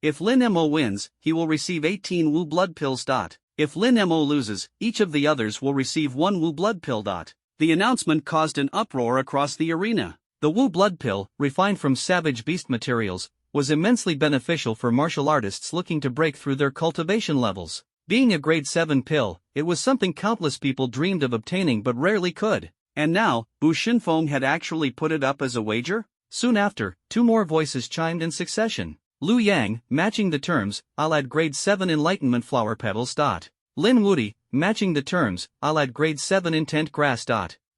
If Lin Mo wins, he will receive 18 Wu blood pills. If Lin Mo loses, each of the others will receive 1 Wu blood pill. The announcement caused an uproar across the arena. The Wu blood pill, refined from savage beast materials, was immensely beneficial for martial artists looking to break through their cultivation levels. Being a grade 7 pill, it was something countless people dreamed of obtaining but rarely could. And now, Bu Xinfeng had actually put it up as a wager? Soon after, 2 more voices chimed in succession. Liu Yang, matching the terms, I'll add grade 7 enlightenment flower petals. Lin Wudi, matching the terms, I'll add grade 7 intent grass.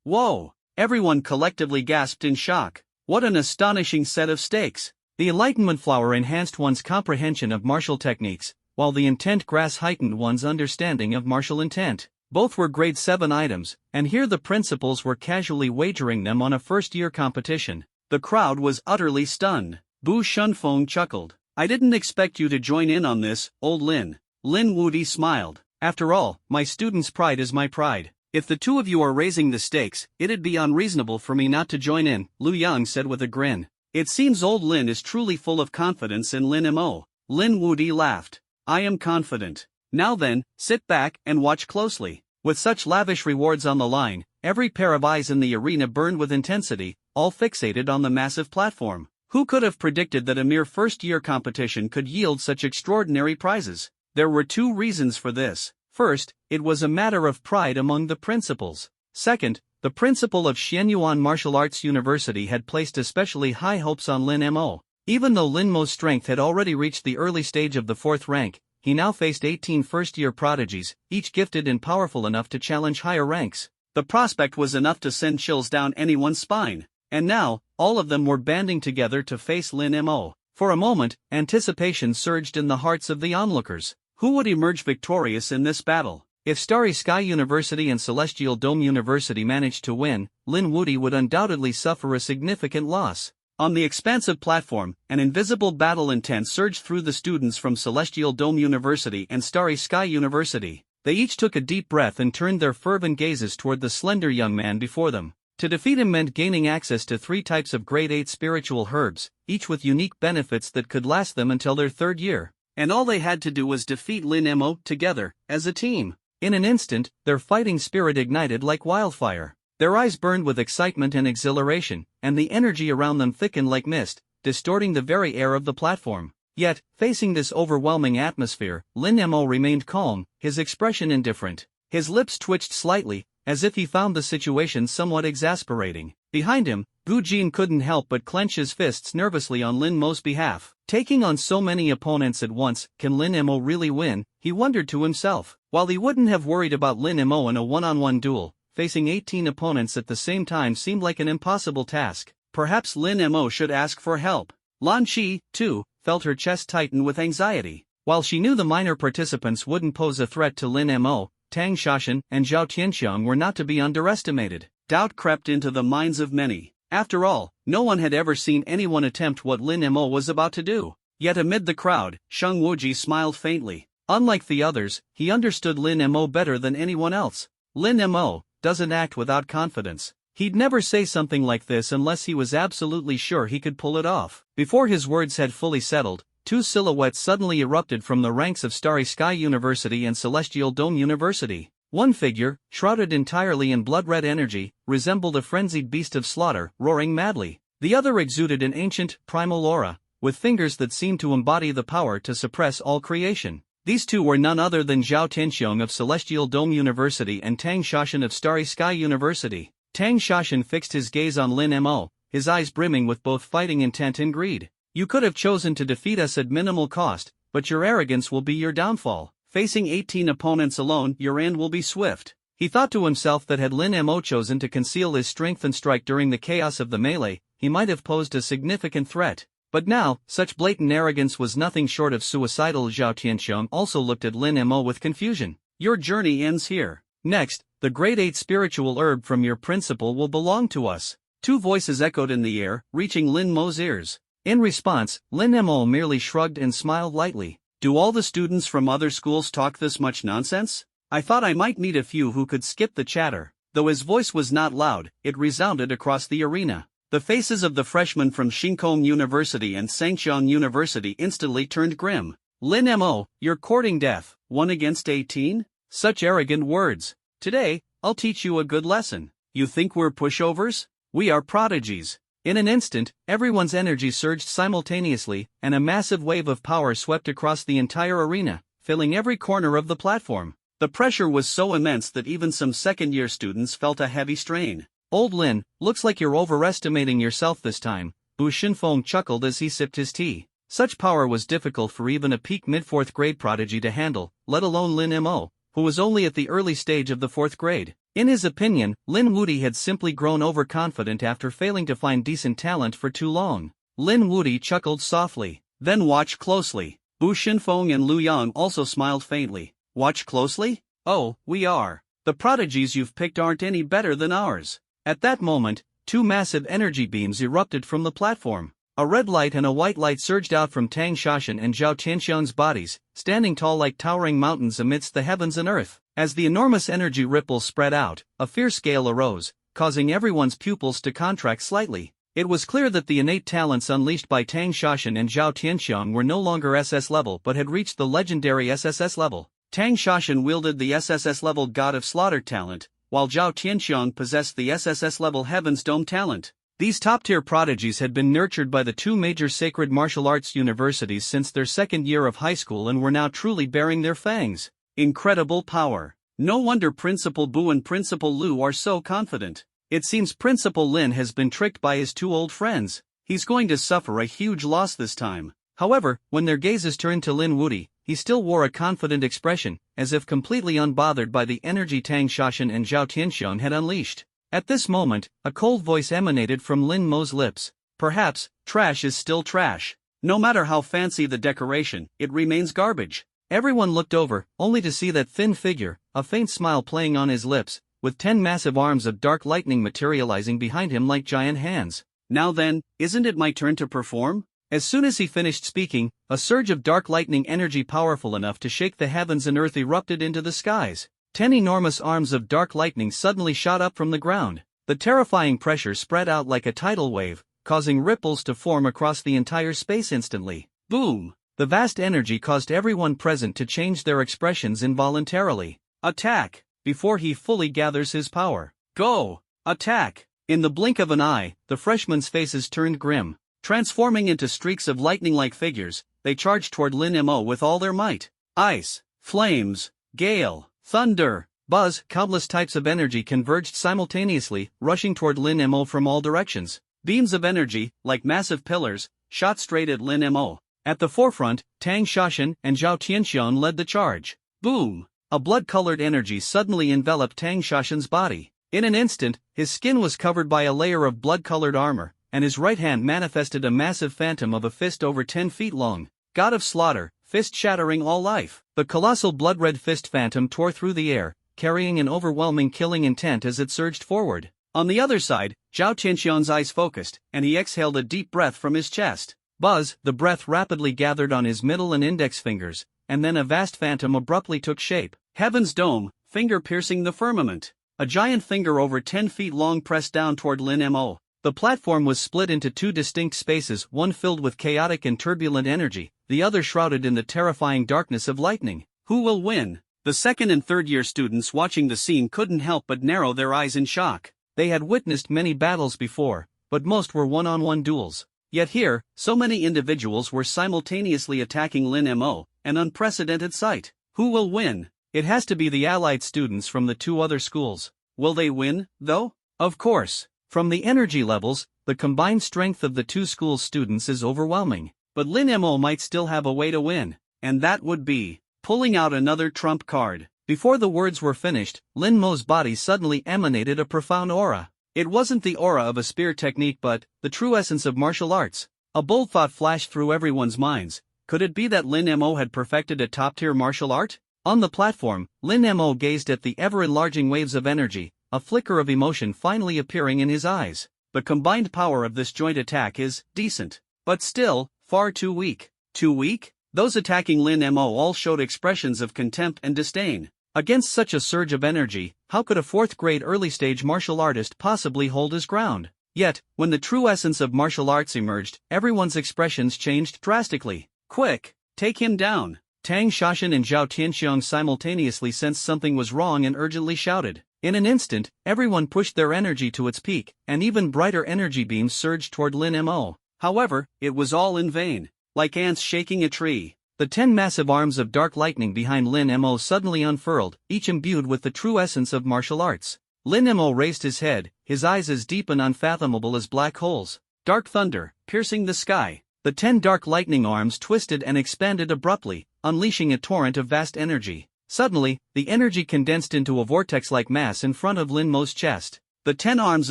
Whoa! Everyone collectively gasped in shock. What an astonishing set of stakes! The enlightenment flower enhanced one's comprehension of martial techniques, while the intent grass heightened one's understanding of martial intent. Both were grade 7 items, and here the principals were casually wagering them on a first-year competition. The crowd was utterly stunned. Bu Xinfeng chuckled. I didn't expect you to join in on this, old Lin. Lin Wudi smiled. After all, my student's pride is my pride. If the two of you are raising the stakes, it'd be unreasonable for me not to join in, Liu Yang said with a grin. It seems old Lin is truly full of confidence in Lin Mo. Lin Wudi laughed. I am confident. Now then, sit back and watch closely. With such lavish rewards on the line, every pair of eyes in the arena burned with intensity, all fixated on the massive platform. Who could have predicted that a mere first-year competition could yield such extraordinary prizes? There were 2 reasons for this. First, it was a matter of pride among the principals. Second, the principal of Xianyuan Martial Arts University had placed especially high hopes on Lin Mo. Even though Lin Mo's strength had already reached the early stage of the 4th rank, he now faced 18 first-year prodigies, each gifted and powerful enough to challenge higher ranks. The prospect was enough to send chills down anyone's spine. And now, all of them were banding together to face Lin Mo. For a moment, anticipation surged in the hearts of the onlookers. Who would emerge victorious in this battle? If Starry Sky University and Celestial Dome University managed to win, Lin Wudi would undoubtedly suffer a significant loss. On the expansive platform, an invisible battle intent surged through the students from Celestial Dome University and Starry Sky University. They each took a deep breath and turned their fervent gazes toward the slender young man before them. To defeat him meant gaining access to 3 types of grade 8 spiritual herbs, each with unique benefits that could last them until their 3rd year. And all they had to do was defeat Lin Mo together, as a team. In an instant, their fighting spirit ignited like wildfire. Their eyes burned with excitement and exhilaration, and the energy around them thickened like mist, distorting the very air of the platform. Yet, facing this overwhelming atmosphere, Lin Mo remained calm, his expression indifferent. His lips twitched slightly, as if he found the situation somewhat exasperating. Behind him, Gu Jin couldn't help but clench his fists nervously on Lin Mo's behalf. Taking on so many opponents at once, can Lin Mo really win? He wondered to himself. While he wouldn't have worried about Lin Mo in a one-on-one duel, facing 18 opponents at the same time seemed like an impossible task. Perhaps Lin Mo should ask for help. Lan Qi, too, felt her chest tighten with anxiety. While she knew the minor participants wouldn't pose a threat to Lin Mo, Tang Shashan and Zhao Tianxiang were not to be underestimated. Doubt crept into the minds of many. After all, no one had ever seen anyone attempt what Lin Mo was about to do. Yet amid the crowd, Sheng Wuji smiled faintly. Unlike the others, he understood Lin Mo better than anyone else. Lin Mo doesn't act without confidence. He'd never say something like this unless he was absolutely sure he could pull it off. Before his words had fully settled, two silhouettes suddenly erupted from the ranks of Starry Sky University and Celestial Dome University. One figure, shrouded entirely in blood-red energy, resembled a frenzied beast of slaughter, roaring madly. The other exuded an ancient, primal aura, with fingers that seemed to embody the power to suppress all creation. These two were none other than Zhao Tianxiang of Celestial Dome University and Tang Shashan of Starry Sky University. Tang Shashan fixed his gaze on Lin Mo, his eyes brimming with both fighting intent and greed. You could have chosen to defeat us at minimal cost, but your arrogance will be your downfall. Facing 18 opponents alone, your end will be swift. He thought to himself that had Lin Mo chosen to conceal his strength and strike during the chaos of the melee, he might have posed a significant threat. But now, such blatant arrogance was nothing short of suicidal. Zhao Tianxiang also looked at Lin Mo with confusion. Your journey ends here. Next, the grade 8 spiritual herb from your principal will belong to us. Two voices echoed in the air, reaching Lin Mo's ears. In response, Lin Mo merely shrugged and smiled lightly. Do all the students from other schools talk this much nonsense? I thought I might meet a few who could skip the chatter. Though his voice was not loud, it resounded across the arena. The faces of the freshmen from Xingkong University and Sangxiang University instantly turned grim. Lin Mo, you're courting death, 1 against 18? Such arrogant words. Today, I'll teach you a good lesson. You think we're pushovers? We are prodigies. In an instant, everyone's energy surged simultaneously, and a massive wave of power swept across the entire arena, filling every corner of the platform. The pressure was so immense that even some second-year students felt a heavy strain. Old Lin, looks like you're overestimating yourself this time, Bu Shinfeng chuckled as he sipped his tea. Such power was difficult for even a peak mid-4th grade prodigy to handle, let alone Lin Mo, who was only at the early stage of the 4th grade. In his opinion, Lin Wudi had simply grown overconfident after failing to find decent talent for too long. Lin Wudi chuckled softly. Then watch closely. Bu Shinfeng and Lu Yang also smiled faintly. Watch closely? Oh, we are. The prodigies you've picked aren't any better than ours. At that moment, two massive energy beams erupted from the platform. A red light and a white light surged out from Tang Shashan and Zhao Tianxiang's bodies, standing tall like towering mountains amidst the heavens and earth. As the enormous energy ripples spread out, a fierce gale arose, causing everyone's pupils to contract slightly. It was clear that the innate talents unleashed by Tang Shashan and Zhao Tianxiang were no longer SS level but had reached the legendary SSS level. Tang Shashan wielded the SSS level God of Slaughter talent, while Zhao Tianxiang possessed the SSS level Heaven's Dome talent. These top-tier prodigies had been nurtured by the two major sacred martial arts universities since their second year of high school and were now truly bearing their fangs. Incredible power. No wonder Principal Bu and Principal Lu are so confident. It seems Principal Lin has been tricked by his two old friends. He's going to suffer a huge loss this time. However, when their gazes turned to Lin Wudi, he still wore a confident expression, as if completely unbothered by the energy Tang Shashan and Zhao Tianxiang had unleashed. At this moment, a cold voice emanated from Lin Mo's lips. Perhaps, trash is still trash. No matter how fancy the decoration, it remains garbage. Everyone looked over, only to see that thin figure, a faint smile playing on his lips, with 10 massive arms of dark lightning materializing behind him like giant hands. Now then, isn't it my turn to perform? As soon as he finished speaking, a surge of dark lightning energy powerful enough to shake the heavens and earth erupted into the skies. 10 enormous arms of dark lightning suddenly shot up from the ground. The terrifying pressure spread out like a tidal wave, causing ripples to form across the entire space instantly. Boom! The vast energy caused everyone present to change their expressions involuntarily. Attack! Before he fully gathers his power. Go! Attack! In the blink of an eye, the freshmen's faces turned grim. Transforming into streaks of lightning-like figures, they charged toward Lin Mo with all their might. Ice, flames, gale, thunder, buzz, countless types of energy converged simultaneously, rushing toward Lin Mo from all directions. Beams of energy, like massive pillars, shot straight at Lin Mo. At the forefront, Tang Shashan and Zhao Tianxiang led the charge. Boom! A blood-colored energy suddenly enveloped Tang Shashan's body. In an instant, his skin was covered by a layer of blood-colored armor, and his right hand manifested a massive phantom of a fist over 10 feet long. God of slaughter, fist shattering all life. The colossal blood-red fist phantom tore through the air, carrying an overwhelming killing intent as it surged forward. On the other side, Zhao Tianxiang's eyes focused, and he exhaled a deep breath from his chest. Buzz, the breath rapidly gathered on his middle and index fingers, and then a vast phantom abruptly took shape. Heaven's dome, finger piercing the firmament. A giant finger over 10 feet long pressed down toward Lin Mo. The platform was split into two distinct spaces, one filled with chaotic and turbulent energy, the other shrouded in the terrifying darkness of lightning. Who will win? The second and third year students watching the scene couldn't help but narrow their eyes in shock. They had witnessed many battles before, but most were one-on-one duels. Yet here, so many individuals were simultaneously attacking Lin Mo, an unprecedented sight. Who will win? It has to be the allied students from the two other schools. Will they win, though? Of course. From the energy levels, the combined strength of the two schools' students is overwhelming. But Lin Mo might still have a way to win, and that would be pulling out another trump card. Before the words were finished, Lin Mo's body suddenly emanated a profound aura. It wasn't the aura of a spear technique but the true essence of martial arts. A bold thought flashed through everyone's minds. Could it be that Lin Mo had perfected a top-tier martial art? On the platform, Lin Mo gazed at the ever-enlarging waves of energy, a flicker of emotion finally appearing in his eyes. The combined power of this joint attack is decent, but still, far too weak. Too weak? Those attacking Lin Mo all showed expressions of contempt and disdain. Against such a surge of energy, how could a fourth-grade early-stage martial artist possibly hold his ground? Yet, when the true essence of martial arts emerged, everyone's expressions changed drastically. Quick! Take him down! Tang Shashan and Zhao Tianxiang simultaneously sensed something was wrong and urgently shouted. In an instant, everyone pushed their energy to its peak, and even brighter energy beams surged toward Lin Mo. However, it was all in vain. Like ants shaking a tree, the 10 massive arms of dark lightning behind Lin Mo suddenly unfurled, each imbued with the true essence of martial arts. Lin Mo raised his head, his eyes as deep and unfathomable as black holes. Dark thunder, piercing the sky. The 10 dark lightning arms twisted and expanded abruptly, unleashing a torrent of vast energy. Suddenly, the energy condensed into a vortex-like mass in front of Lin Mo's chest. The 10 arms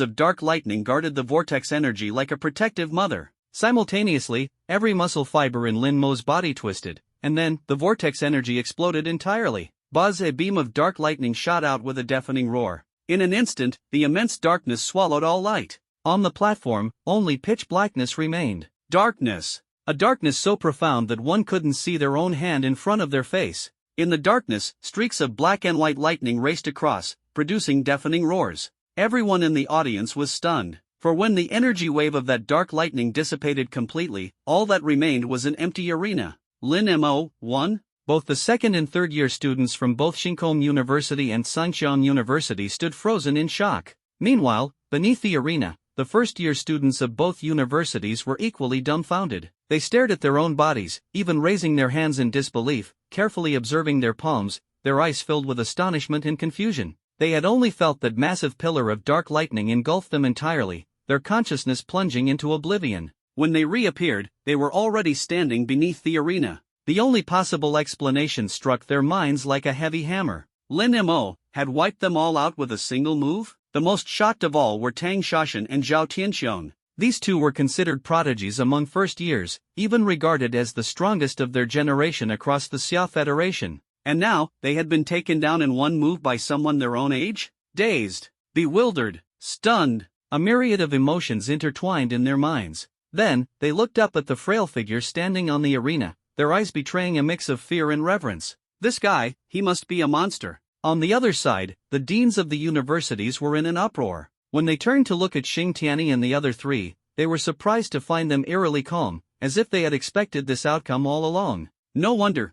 of dark lightning guarded the vortex energy like a protective mother. Simultaneously, every muscle fiber in Lin Mo's body twisted, and then, the vortex energy exploded entirely. Buzz! A beam of dark lightning shot out with a deafening roar. In an instant, the immense darkness swallowed all light. On the platform, only pitch blackness remained. Darkness! A darkness so profound that one couldn't see their own hand in front of their face. In the darkness, streaks of black and white lightning raced across, producing deafening roars. Everyone in the audience was stunned. For when the energy wave of that dark lightning dissipated completely, all that remained was an empty arena. Lin Mo won? Both the second and third year students from both Xingkou University and Shanxiang University stood frozen in shock. Meanwhile, beneath the arena, the first year students of both universities were equally dumbfounded. They stared at their own bodies, even raising their hands in disbelief, carefully observing their palms, their eyes filled with astonishment and confusion. They had only felt that massive pillar of dark lightning engulfed them entirely, their consciousness plunging into oblivion. When they reappeared, they were already standing beneath the arena. The only possible explanation struck their minds like a heavy hammer. Lin Mo had wiped them all out with a single move? The most shocked of all were Tang Shashan and Zhao Tianxiang. These two were considered prodigies among first years, even regarded as the strongest of their generation across the Xia Federation. And now, they had been taken down in one move by someone their own age? Dazed, bewildered, stunned. A myriad of emotions intertwined in their minds. Then, they looked up at the frail figure standing on the arena, their eyes betraying a mix of fear and reverence. This guy, he must be a monster. On the other side, the deans of the universities were in an uproar. When they turned to look at Xing Tianyi and the other three, they were surprised to find them eerily calm, as if they had expected this outcome all along. No wonder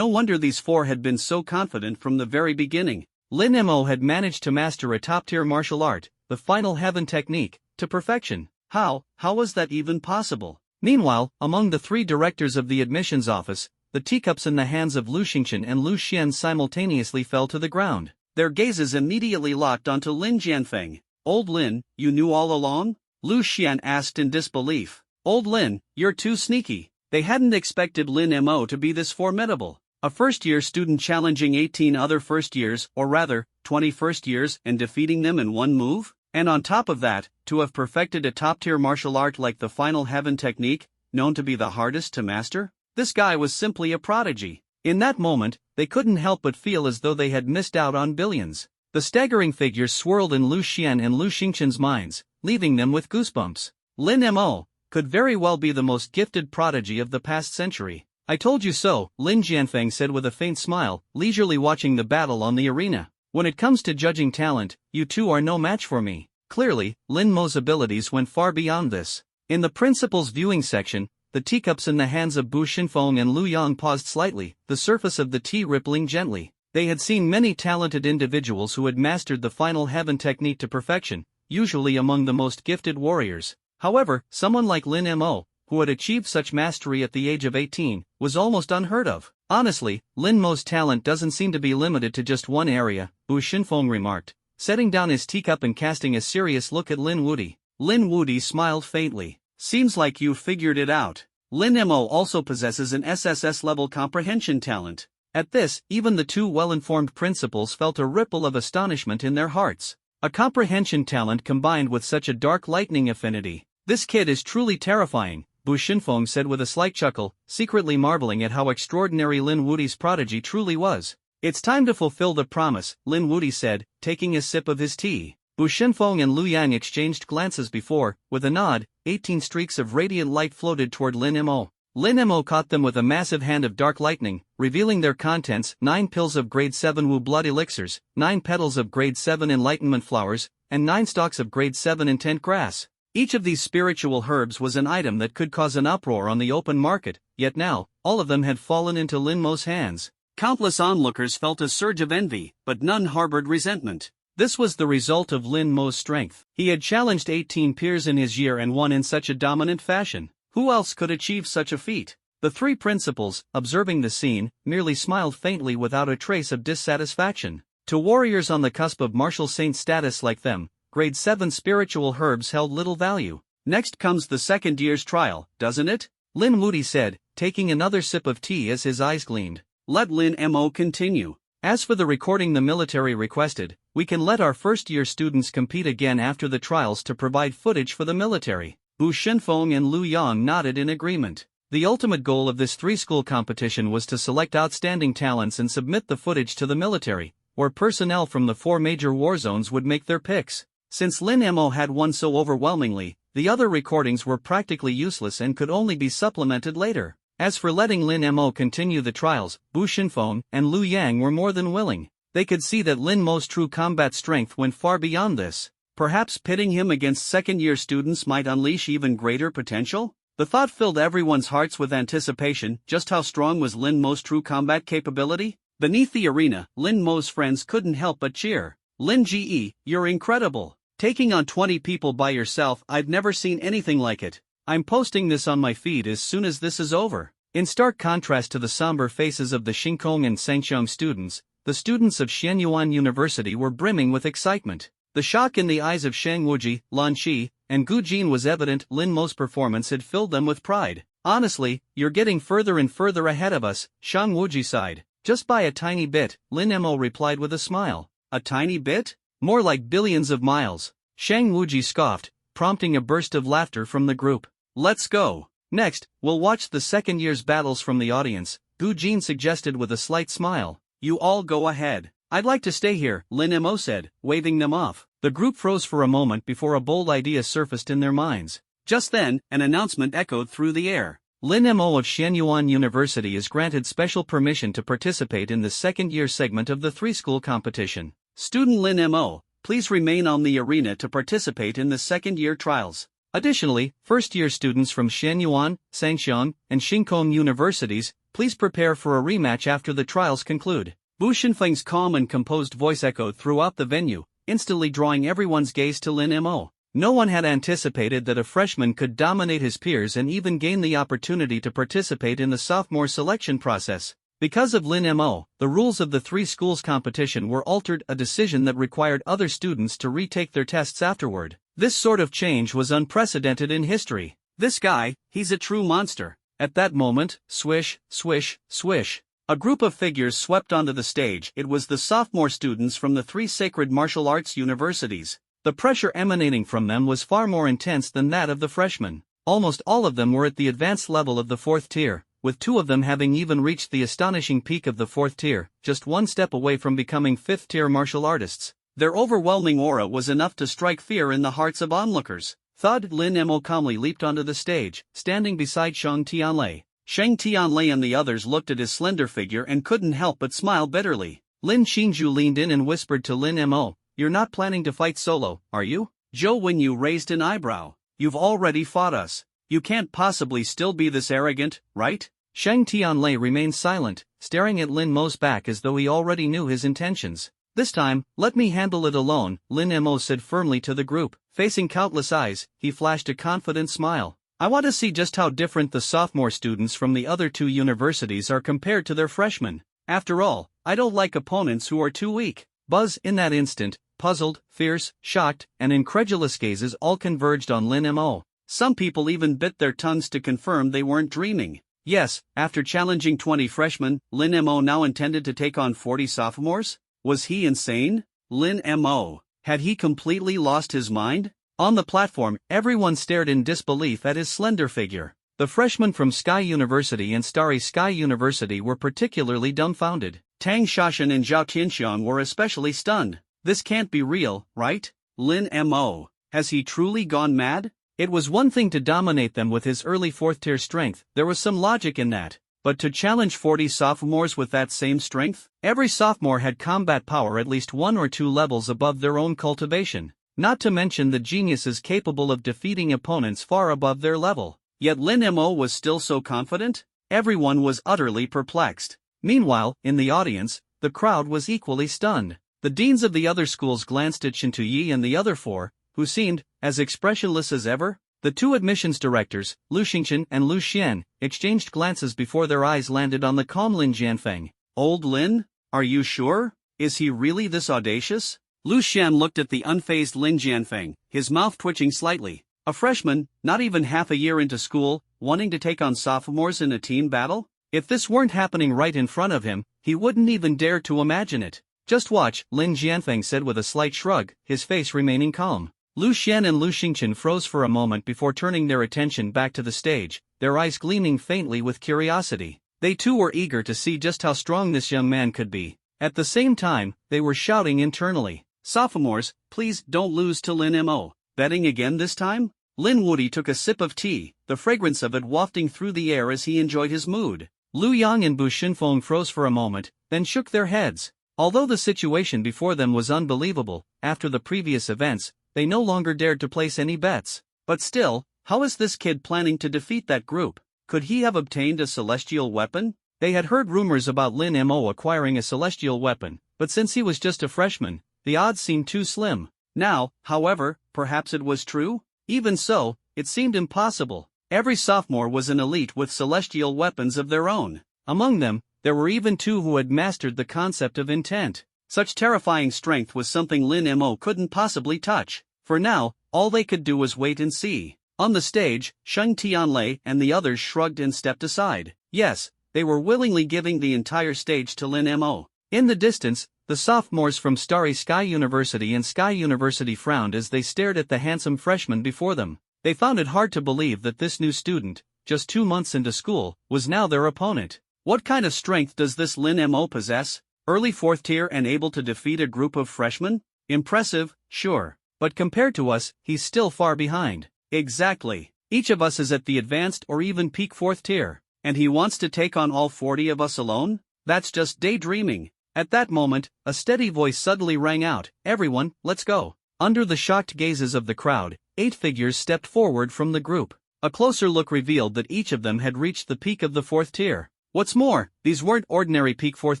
these four had been so confident from the very beginning. Lin Mo had managed to master a top-tier martial art, the final heaven technique, to perfection. How was that even possible? Meanwhile, among the three directors of the admissions office, the teacups in the hands of Lu Xingchen and Lu Xian simultaneously fell to the ground. Their gazes immediately locked onto Lin Jianfeng. "Old Lin, you knew all along?" Lu Xian asked in disbelief. "Old Lin, you're too sneaky." They hadn't expected Lin Mo to be this formidable. A first-year student challenging 18 other first-years, or rather, 20 first-years, and defeating them in one move? And on top of that, to have perfected a top-tier martial art like the Final Heaven technique, known to be the hardest to master? This guy was simply a prodigy. In that moment, they couldn't help but feel as though they had missed out on billions. The staggering figures swirled in Lu Xian and Lu Xingchen's minds, leaving them with goosebumps. Lin Mo could very well be the most gifted prodigy of the past century. "I told you so," Lin Jianfeng said with a faint smile, leisurely watching the battle on the arena. "When it comes to judging talent, you two are no match for me." Clearly, Lin Mo's abilities went far beyond this. In the principal's viewing section, the teacups in the hands of Bu Xinfeng and Lu Yang paused slightly, the surface of the tea rippling gently. They had seen many talented individuals who had mastered the Final Heaven technique to perfection, usually among the most gifted warriors. However, someone like Lin Mo, who had achieved such mastery at the age of 18, was almost unheard of. "Honestly, Lin Mo's talent doesn't seem to be limited to just one area," Bu Xinfeng remarked, setting down his teacup and casting a serious look at Lin Wudi. Lin Wudi smiled faintly. "Seems like you figured it out. Lin Mo also possesses an SSS-level comprehension talent." At this, even the two well-informed principals felt a ripple of astonishment in their hearts. A comprehension talent combined with such a dark lightning affinity. "This kid is truly terrifying," Bu Xinfeng said with a slight chuckle, secretly marveling at how extraordinary Lin Wudi's prodigy truly was. "It's time to fulfill the promise," Lin Wudi said, taking a sip of his tea. Bu Xinfeng and Lu Yang exchanged glances before, with a nod, 18 streaks of radiant light floated toward Lin Mo. Lin Mo caught them with a massive hand of dark lightning, revealing their contents: 9 pills of grade 7 Wu blood elixirs, 9 petals of grade 7 enlightenment flowers, and 9 stalks of grade 7 intent grass. Each of these spiritual herbs was an item that could cause an uproar on the open market, yet now, all of them had fallen into Lin Mo's hands. Countless onlookers felt a surge of envy, but none harbored resentment. This was the result of Lin Mo's strength. He had challenged 18 peers in his year and won in such a dominant fashion. Who else could achieve such a feat? The three principals, observing the scene, merely smiled faintly without a trace of dissatisfaction. To warriors on the cusp of martial saint status like them, grade 7 spiritual herbs held little value. "Next comes the second year's trial, doesn't it?" Lin Wudi said, taking another sip of tea as his eyes gleamed. Let Lin Mo continue. "As for the recording the military requested, we can let our first-year students compete again after the trials to provide footage for the military." Bu Xinfeng and Lu Yang nodded in agreement. The ultimate goal of this three-school competition was to select outstanding talents and submit the footage to the military, where personnel from the 4 major war zones would make their picks. Since Lin Mo had won so overwhelmingly, the other recordings were practically useless and could only be supplemented later. As for letting Lin Mo continue the trials, Bu Xinfeng and Lu Yang were more than willing. They could see that Lin Mo's true combat strength went far beyond this. Perhaps pitting him against second-year students might unleash even greater potential? The thought filled everyone's hearts with anticipation. Just how strong was Lin Mo's true combat capability? Beneath the arena, Lin Mo's friends couldn't help but cheer. "Lin Ge, you're incredible. Taking on 20 people by yourself, I've never seen anything like it. I'm posting this on my feed as soon as this is over." In stark contrast to the somber faces of the Xingkong and Shangqiang students, the students of Xianyuan University were brimming with excitement. The shock in the eyes of Shang Wuji, Lan Qi, and Gu Jin was evident. Lin Mo's performance had filled them with pride. "Honestly, you're getting further and further ahead of us," Shang Wuji sighed. "Just by a tiny bit," Lin Mo replied with a smile. "A tiny bit? More like billions of miles." Shang Wuji scoffed, prompting a burst of laughter from the group. "Let's go. Next, we'll watch the second year's battles from the audience," Gu Jin suggested with a slight smile. "You all go ahead. I'd like to stay here," Lin Mo said, waving them off. The group froze for a moment before a bold idea surfaced in their minds. Just then, an announcement echoed through the air. Lin Mo of Xianyuan University is granted special permission to participate in the second-year segment of the three-school competition. Student Lin Mo, please remain on the arena to participate in the second-year trials. Additionally, first-year students from Xianyuan, Shangqiang, and Xingkong universities, please prepare for a rematch after the trials conclude. Bu Xinfeng's calm and composed voice echoed throughout the venue, instantly drawing everyone's gaze to Lin Mo. No one had anticipated that a freshman could dominate his peers and even gain the opportunity to participate in the sophomore selection process. Because of Lin Mo, the rules of the three schools competition were altered, a decision that required other students to retake their tests afterward. This sort of change was unprecedented in history. This guy, he's a true monster. At that moment, swish, swish, swish. A group of figures swept onto the stage. It was the sophomore students from the three sacred martial arts universities. The pressure emanating from them was far more intense than that of the freshmen. Almost all of them were at the advanced level of the fourth tier, with two of them having even reached the astonishing peak of the fourth tier, just one step away from becoming fifth-tier martial artists. Their overwhelming aura was enough to strike fear in the hearts of onlookers. Thud. Lin Mo calmly leaped onto the stage, standing beside Shang Tianlei. Shang Tianlei and the others looked at his slender figure and couldn't help but smile bitterly. Lin Xingzhu leaned in and whispered to Lin Mo, "You're not planning to fight solo, are you?" Zhou Wenyu raised an eyebrow. "You've already fought us. You can't possibly still be this arrogant, right?" Shang Tianlei remained silent, staring at Lin Mo's back as though he already knew his intentions. "This time, let me handle it alone," Lin Mo said firmly to the group. Facing countless eyes, he flashed a confident smile. "I want to see just how different the sophomore students from the other two universities are compared to their freshmen. After all, I don't like opponents who are too weak." Buzz. In that instant, puzzled, fierce, shocked, and incredulous gazes all converged on Lin Mo. Some people even bit their tongues to confirm they weren't dreaming. Yes, after challenging 20 freshmen, Lin Mo now intended to take on 40 sophomores? Was he insane? Lin Mo, had he completely lost his mind? On the platform, everyone stared in disbelief at his slender figure. The freshmen from Sky University and Starry Sky University were particularly dumbfounded. Tang Shashan and Zhao Tianxiang were especially stunned. This can't be real, right? Lin Mo, has he truly gone mad? It was one thing to dominate them with his early fourth-tier strength, there was some logic in that. But to challenge 40 sophomores with that same strength? Every sophomore had combat power at least 1 or 2 levels above their own cultivation, not to mention the geniuses capable of defeating opponents far above their level. Yet Lin Mo was still so confident? Everyone was utterly perplexed. Meanwhile, in the audience, the crowd was equally stunned. The deans of the other schools glanced at Shintu Yi and the other four, who seemed as expressionless as ever. The two admissions directors, Lu Xingchen and Lu Xian, exchanged glances before their eyes landed on the calm Lin Jianfeng. "Old Lin? Are you sure? Is he really this audacious?" Lu Xian looked at the unfazed Lin Jianfeng, his mouth twitching slightly. A freshman, not even half a year into school, wanting to take on sophomores in a team battle? If this weren't happening right in front of him, he wouldn't even dare to imagine it. "Just watch," Lin Jianfeng said with a slight shrug, his face remaining calm. Lu Xian and Lu Xingchen froze for a moment before turning their attention back to the stage, their eyes gleaming faintly with curiosity. They too were eager to see just how strong this young man could be. At the same time, they were shouting internally, "Sophomores, please don't lose to Lin Mo. Betting again this time?" Lin Wudi took a sip of tea, the fragrance of it wafting through the air as he enjoyed his mood. Lu Yang and Bu Xinfeng froze for a moment, then shook their heads. Although the situation before them was unbelievable, after the previous events, they no longer dared to place any bets. But still, how is this kid planning to defeat that group? Could he have obtained a celestial weapon? They had heard rumors about Lin Mo acquiring a celestial weapon, but since he was just a freshman, the odds seemed too slim. Now, however, perhaps it was true? Even so, it seemed impossible. Every sophomore was an elite with celestial weapons of their own. Among them, there were even 2 who had mastered the concept of intent. Such terrifying strength was something Lin Mo couldn't possibly touch. For now, all they could do was wait and see. On the stage, Shang Tianlei and the others shrugged and stepped aside. Yes, they were willingly giving the entire stage to Lin Mo. In the distance, the sophomores from Starry Sky University and Sky University frowned as they stared at the handsome freshman before them. They found it hard to believe that this new student, just 2 months into school, was now their opponent. What kind of strength does this Lin Mo possess? Early 4th tier and able to defeat a group of freshmen? Impressive, sure. But compared to us, he's still far behind. Exactly. Each of us is at the advanced or even peak 4th tier. And he wants to take on all 40 of us alone? That's just daydreaming. At that moment, a steady voice suddenly rang out, "Everyone, let's go." Under the shocked gazes of the crowd, 8 figures stepped forward from the group. A closer look revealed that each of them had reached the peak of the 4th tier. What's more, these weren't ordinary peak 4th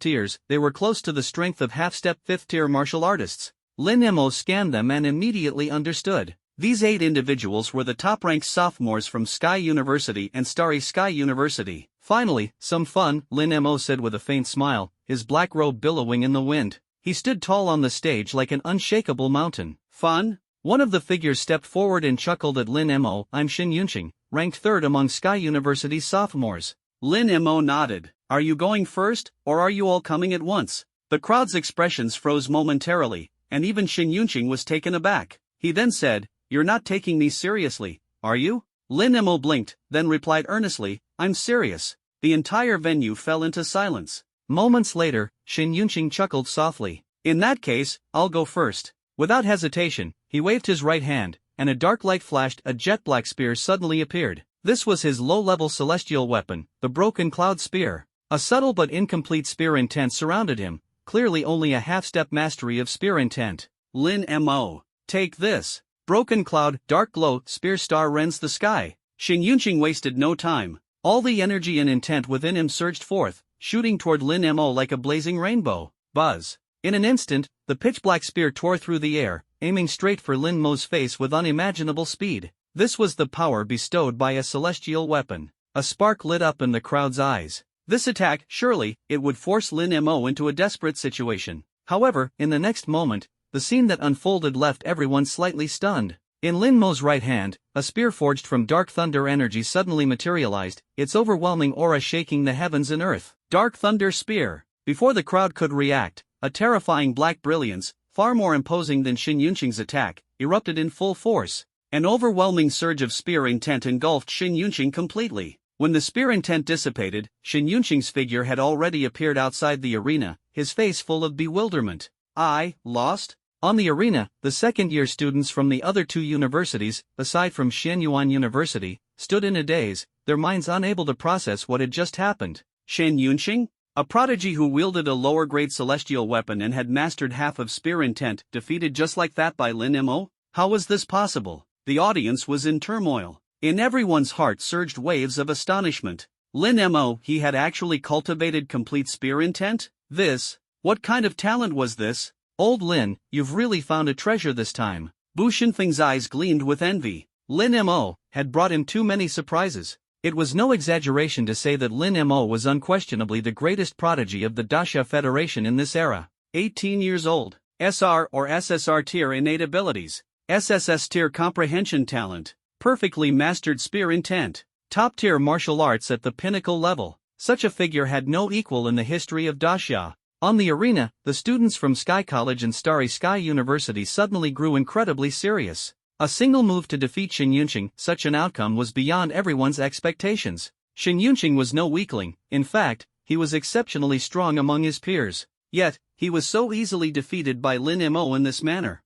tiers, they were close to the strength of half-step 5th tier martial artists. Lin Mo scanned them and immediately understood. These 8 individuals were the top-ranked sophomores from Sky University and Starry Sky University. Finally, some fun, Lin Mo said with a faint smile, his black robe billowing in the wind. He stood tall on the stage like an unshakable mountain. Fun? One of the figures stepped forward and chuckled at Lin Mo. I'm Shin Yunqing, ranked 3rd among Sky University's sophomores. Lin Mo nodded. Are you going first, or are you all coming at once? The crowd's expressions froze momentarily, and even Shin Yunqing was taken aback. He then said, You're not taking me seriously, are you? Lin Mo blinked, then replied earnestly, I'm serious. The entire venue fell into silence. Moments later, Shin Yunqing chuckled softly. In that case, I'll go first. Without hesitation, he waved his right hand, and a dark light flashed. A jet-black spear suddenly appeared. This was his low-level celestial weapon, the Broken Cloud Spear. A subtle but incomplete spear intent surrounded him, clearly only a half-step mastery of spear intent. Lin Mo, take this. Broken Cloud, Dark Glow, Spear Star rends the sky. Shin Yunqing wasted no time. All the energy and intent within him surged forth, shooting toward Lin Mo like a blazing rainbow. Buzz! In an instant, the pitch-black spear tore through the air, aiming straight for Lin Mo's face with unimaginable speed. This was the power bestowed by a celestial weapon. A spark lit up in the crowd's eyes. This attack, surely, it would force Lin Mo into a desperate situation. However, in the next moment, the scene that unfolded left everyone slightly stunned. In Lin Mo's right hand, a spear forged from dark thunder energy suddenly materialized, its overwhelming aura shaking the heavens and earth. Dark Thunder Spear. Before the crowd could react, a terrifying black brilliance, far more imposing than Shin Yunqing's attack, erupted in full force. An overwhelming surge of spear intent engulfed Shin Yunqing completely. When the spear intent dissipated, Shin Yunqing's figure had already appeared outside the arena, his face full of bewilderment. I lost? On the arena, the second-year students from the other 2 universities, aside from Xianyuan University, stood in a daze, their minds unable to process what had just happened. Shin Yunqing? A prodigy who wielded a lower-grade celestial weapon and had mastered half of spear intent, defeated just like that by Lin Mo? How was this possible? The audience was in turmoil. In everyone's heart surged waves of astonishment. Lin Mo, he had actually cultivated complete spear intent? What kind of talent was this? Old Lin, you've really found a treasure this time. Bu Shinfeng's eyes gleamed with envy. Lin Mo had brought him too many surprises. It was no exaggeration to say that Lin Mo was unquestionably the greatest prodigy of the Daxia Federation in this era. 18 years old, SR or SSR tier innate abilities, SSS tier comprehension talent, perfectly mastered spear intent, top-tier martial arts at the pinnacle level. Such a figure had no equal in the history of Daxia. On the arena, the students from Sky College and Starry Sky University suddenly grew incredibly serious. A single move to defeat Shin Yunqing, such an outcome was beyond everyone's expectations. Shin Yunqing was no weakling, in fact, he was exceptionally strong among his peers. Yet, he was so easily defeated by Lin Mo in this manner.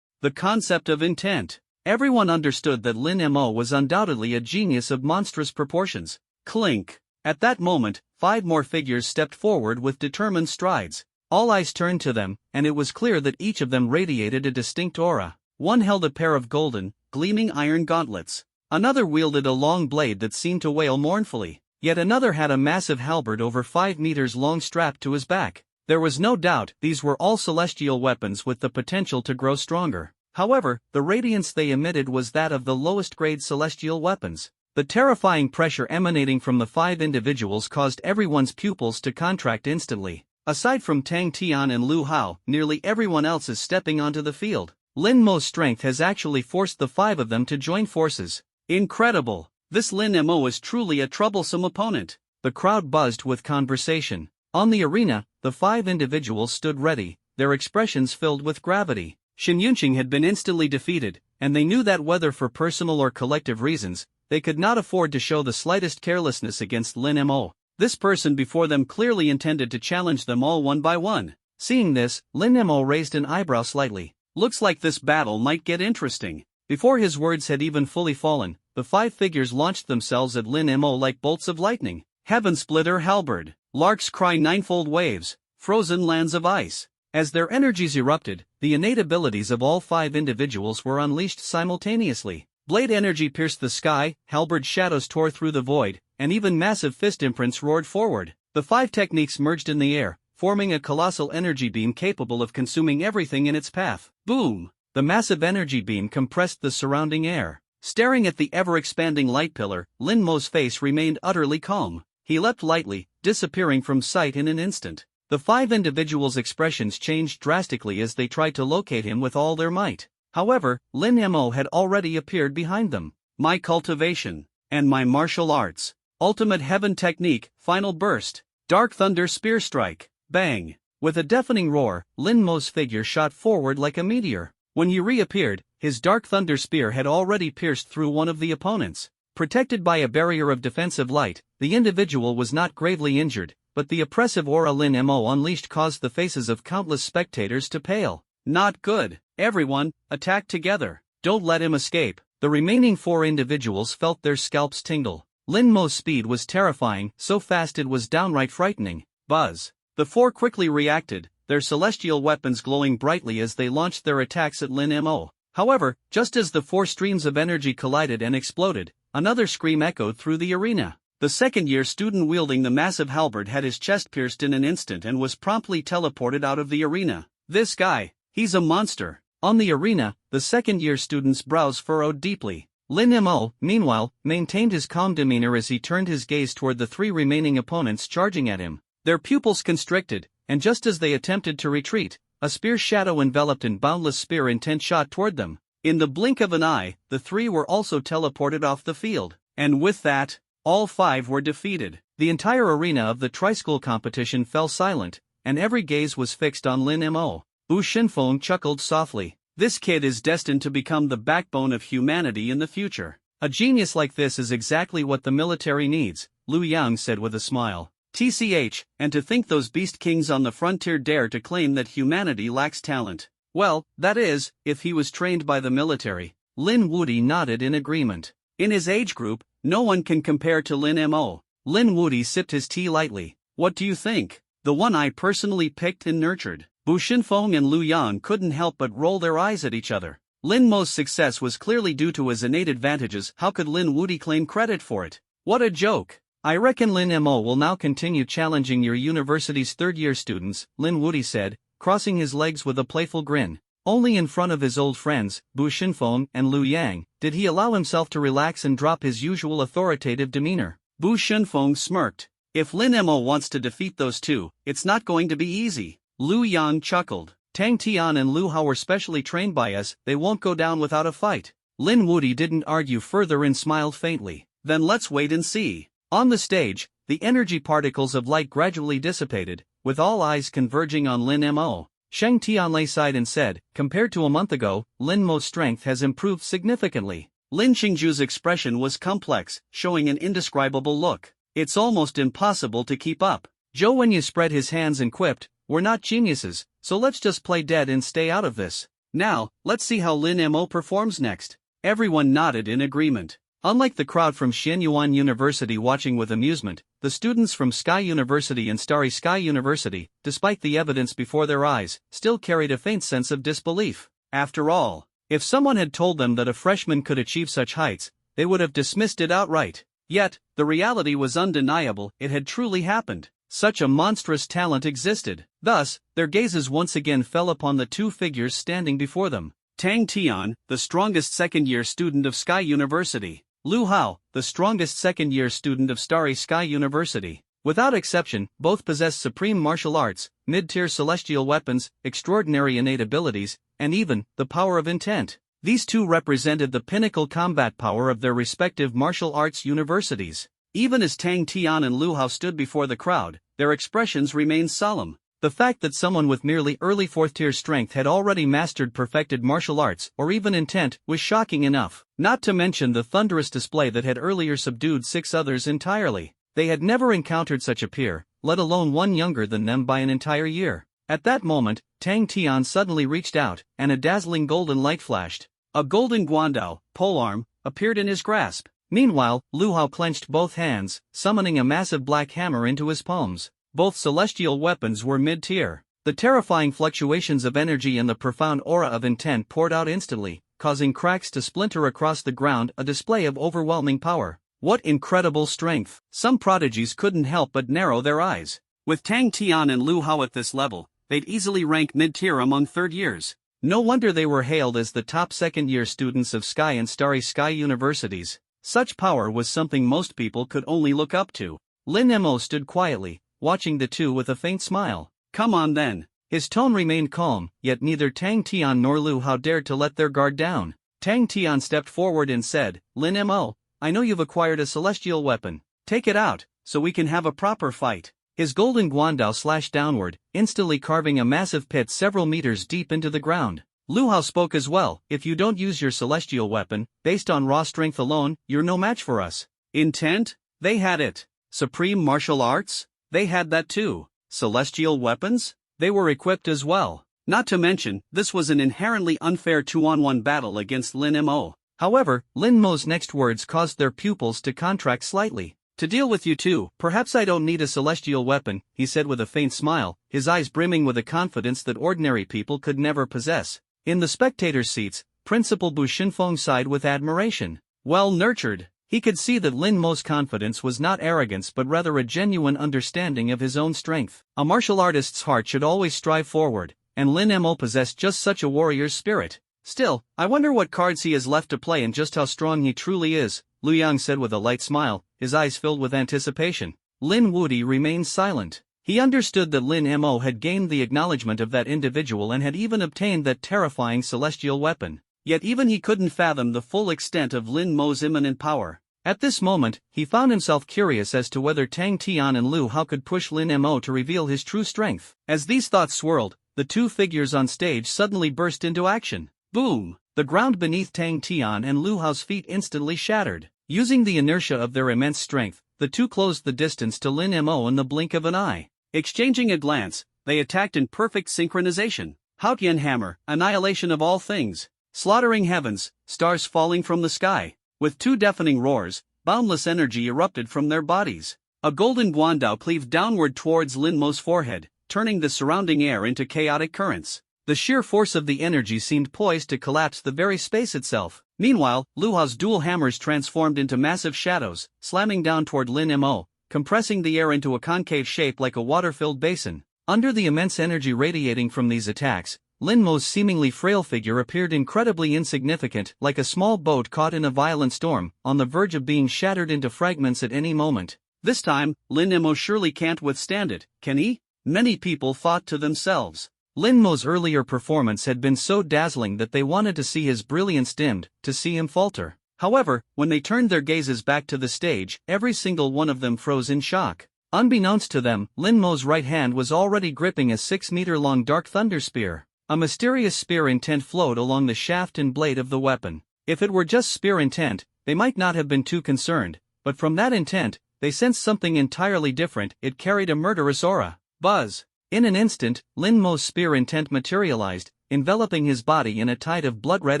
The concept of intent. Everyone understood that Lin Mo was undoubtedly a genius of monstrous proportions. Clink. At that moment, 5 more figures stepped forward with determined strides. All eyes turned to them, and it was clear that each of them radiated a distinct aura. One held a pair of golden, gleaming iron gauntlets. Another wielded a long blade that seemed to wail mournfully. Yet another had a massive halberd over 5 meters long strapped to his back. There was no doubt these were all celestial weapons with the potential to grow stronger. However, the radiance they emitted was that of the lowest-grade celestial weapons. The terrifying pressure emanating from the 5 individuals caused everyone's pupils to contract instantly. Aside from Tang Tian and Lu Hao, nearly everyone else is stepping onto the field. Lin Mo's strength has actually forced the 5 of them to join forces. Incredible! This Lin Mo is truly a troublesome opponent. The crowd buzzed with conversation. On the arena, the 5 individuals stood ready, their expressions filled with gravity. Shin Yunqing had been instantly defeated, and they knew that whether for personal or collective reasons, they could not afford to show the slightest carelessness against Lin Mo. This person before them clearly intended to challenge them all one by one. Seeing this, Lin Mo raised an eyebrow slightly. Looks like this battle might get interesting. Before his words had even fully fallen, the 5 figures launched themselves at Lin Mo like bolts of lightning. Heaven Splitter Halberd, Lark's Cry Ninefold Waves, Frozen Lands of Ice. As their energies erupted, the innate abilities of all 5 individuals were unleashed simultaneously. Blade energy pierced the sky, halberd shadows tore through the void, and even massive fist imprints roared forward. The 5 techniques merged in the air, forming a colossal energy beam capable of consuming everything in its path. Boom! The massive energy beam compressed the surrounding air. Staring at the ever-expanding light pillar, Lin Mo's face remained utterly calm. He leapt lightly, disappearing from sight in an instant. The 5 individuals' expressions changed drastically as they tried to locate him with all their might. However, Lin Mo had already appeared behind them. My cultivation. And my martial arts. Ultimate heaven technique, final burst. Dark thunder spear strike. Bang. With a deafening roar, Lin Mo's figure shot forward like a meteor. When he reappeared, his dark thunder spear had already pierced through one of the opponents. Protected by a barrier of defensive light, the individual was not gravely injured, but the oppressive aura Lin Mo unleashed caused the faces of countless spectators to pale. Not good. Everyone, attack together. Don't let him escape. The remaining 4 individuals felt their scalps tingle. Lin Mo's speed was terrifying, so fast it was downright frightening. Buzz. The 4 quickly reacted, their celestial weapons glowing brightly as they launched their attacks at Lin Mo. However, just as the 4 streams of energy collided and exploded, another scream echoed through the arena. The second-year student wielding the massive halberd had his chest pierced in an instant and was promptly teleported out of the arena. This guy, he's a monster. On the arena, the second-year student's brows furrowed deeply. Lin Mo, meanwhile, maintained his calm demeanor as he turned his gaze toward the 3 remaining opponents charging at him. Their pupils constricted, and just as they attempted to retreat, a spear shadow enveloped in boundless spear intent shot toward them. In the blink of an eye, the 3 were also teleported off the field. And with that, all 5 were defeated. The entire arena of the tri-school competition fell silent, and every gaze was fixed on Lin Mo. Bu Shinfeng chuckled softly. This kid is destined to become the backbone of humanity in the future. A genius like this is exactly what the military needs, Liu Yang said with a smile. TCH, and to think those beast kings on the frontier dare to claim that humanity lacks talent. Well, that is, if he was trained by the military. Lin Wudi nodded in agreement. In his age group, no one can compare to Lin Mo. Lin Wudi sipped his tea lightly. What do you think? The one I personally picked and nurtured. Bu Shinfeng and Liu Yang couldn't help but roll their eyes at each other. Lin Mo's success was clearly due to his innate advantages. How could Lin Wudi claim credit for it? What a joke. I reckon Lin Mo will now continue challenging your university's third-year students, Lin Wudi said, crossing his legs with a playful grin. Only in front of his old friends, Bu Shinfeng and Liu Yang, did he allow himself to relax and drop his usual authoritative demeanor. Bu Shinfeng smirked. If Lin Mo wants to defeat those 2, it's not going to be easy. Liu Yang chuckled. Tang Tian and Liu Hao were specially trained by us, they won't go down without a fight. Lin Wudi didn't argue further and smiled faintly. Then let's wait and see. On the stage, the energy particles of light gradually dissipated, with all eyes converging on Lin Mo. Sheng Tianlei sighed and said, compared to a month ago, Lin Mo's strength has improved significantly. Lin Qingju's expression was complex, showing an indescribable look. It's almost impossible to keep up. Zhou Wenyu spread his hands and quipped, we're not geniuses, so let's just play dead and stay out of this. Now, let's see how Lin Mo performs next. Everyone nodded in agreement. Unlike the crowd from Xianyuan University watching with amusement, the students from Sky University and Starry Sky University, despite the evidence before their eyes, still carried a faint sense of disbelief. After all, if someone had told them that a freshman could achieve such heights, they would have dismissed it outright. Yet, the reality was undeniable, it had truly happened. Such a monstrous talent existed. Thus, their gazes once again fell upon the 2 figures standing before them. Tang Tian, the strongest second-year student of Sky University. Liu Hao, the strongest second-year student of Starry Sky University. Without exception, both possess supreme martial arts, mid-tier celestial weapons, extraordinary innate abilities, and even the power of intent. These 2 represented the pinnacle combat power of their respective martial arts universities. Even as Tang Tian and Liu Hao stood before the crowd, their expressions remained solemn. The fact that someone with merely early 4th-tier strength had already mastered perfected martial arts or even intent was shocking enough, not to mention the thunderous display that had earlier subdued 6 others entirely. They had never encountered such a peer, let alone one younger than them by an entire year. At that moment, Tang Tian suddenly reached out, and a dazzling golden light flashed. A golden guandao, polearm, appeared in his grasp. Meanwhile, Liu Hao clenched both hands, summoning a massive black hammer into his palms. Both celestial weapons were mid-tier. The terrifying fluctuations of energy and the profound aura of intent poured out instantly, causing cracks to splinter across the ground, a display of overwhelming power. What incredible strength! Some prodigies couldn't help but narrow their eyes. With Tang Tian and Liu Hao at this level, they'd easily rank mid-tier among third years. No wonder they were hailed as the top second-year students of Sky and Starry Sky universities. Such power was something most people could only look up to. Lin Mo stood quietly, watching the two with a faint smile. "Come on then." His tone remained calm, yet neither Tang Tian nor Lu Hao dared to let their guard down. Tang Tian stepped forward and said, "Lin Mo, I know you've acquired a celestial weapon. Take it out, so we can have a proper fight." His golden guandao slashed downward, instantly carving a massive pit several meters deep into the ground. Lu Hao spoke as well. "If you don't use your celestial weapon, based on raw strength alone, you're no match for us." Intent? They had it. Supreme martial arts? They had that too. Celestial weapons? They were equipped as well. Not to mention, this was an inherently unfair 2-on-1 battle against Lin Mo. However, Lin Mo's next words caused their pupils to contract slightly. "To deal with you two, perhaps I don't need a celestial weapon," he said with a faint smile, his eyes brimming with a confidence that ordinary people could never possess. In the spectators' seats, Principal Bu Shinfeng sighed with admiration. Well nurtured. He could see that Lin Mo's confidence was not arrogance but rather a genuine understanding of his own strength. A martial artist's heart should always strive forward, and Lin Mo possessed just such a warrior's spirit. "Still, I wonder what cards he has left to play and just how strong he truly is," Lu Yang said with a light smile, his eyes filled with anticipation. Lin Wudi remained silent. He understood that Lin Mo had gained the acknowledgement of that individual and had even obtained that terrifying celestial weapon. Yet even he couldn't fathom the full extent of Lin Mo's imminent power. At this moment, he found himself curious as to whether Tang Tian and Lu Hao could push Lin Mo to reveal his true strength. As these thoughts swirled, the two figures on stage suddenly burst into action. Boom! The ground beneath Tang Tian and Lu Hao's feet instantly shattered. Using the inertia of their immense strength, the two closed the distance to Lin Mo in the blink of an eye. Exchanging a glance, they attacked in perfect synchronization. Haotian hammer, annihilation of all things. Slaughtering heavens, stars falling from the sky. With two deafening roars, boundless energy erupted from their bodies. A golden guandao cleaved downward towards Lin Mo's forehead, turning the surrounding air into chaotic currents. The sheer force of the energy seemed poised to collapse the very space itself. Meanwhile, Lu Hao's dual hammers transformed into massive shadows, slamming down toward Lin Mo, compressing the air into a concave shape like a water-filled basin. Under the immense energy radiating from these attacks, Lin Mo's seemingly frail figure appeared incredibly insignificant, like a small boat caught in a violent storm, on the verge of being shattered into fragments at any moment. This time, Lin Mo surely can't withstand it, can he? Many people thought to themselves. Lin Mo's earlier performance had been so dazzling that they wanted to see his brilliance dimmed, to see him falter. However, when they turned their gazes back to the stage, every single one of them froze in shock. Unbeknownst to them, Lin Mo's right hand was already gripping a 6-meter-long dark thunder spear. A mysterious spear intent flowed along the shaft and blade of the weapon. If it were just spear intent, they might not have been too concerned, but from that intent, they sensed something entirely different. It carried a murderous aura. Buzz! In an instant, Lin Mo's spear intent materialized, enveloping his body in a tide of blood-red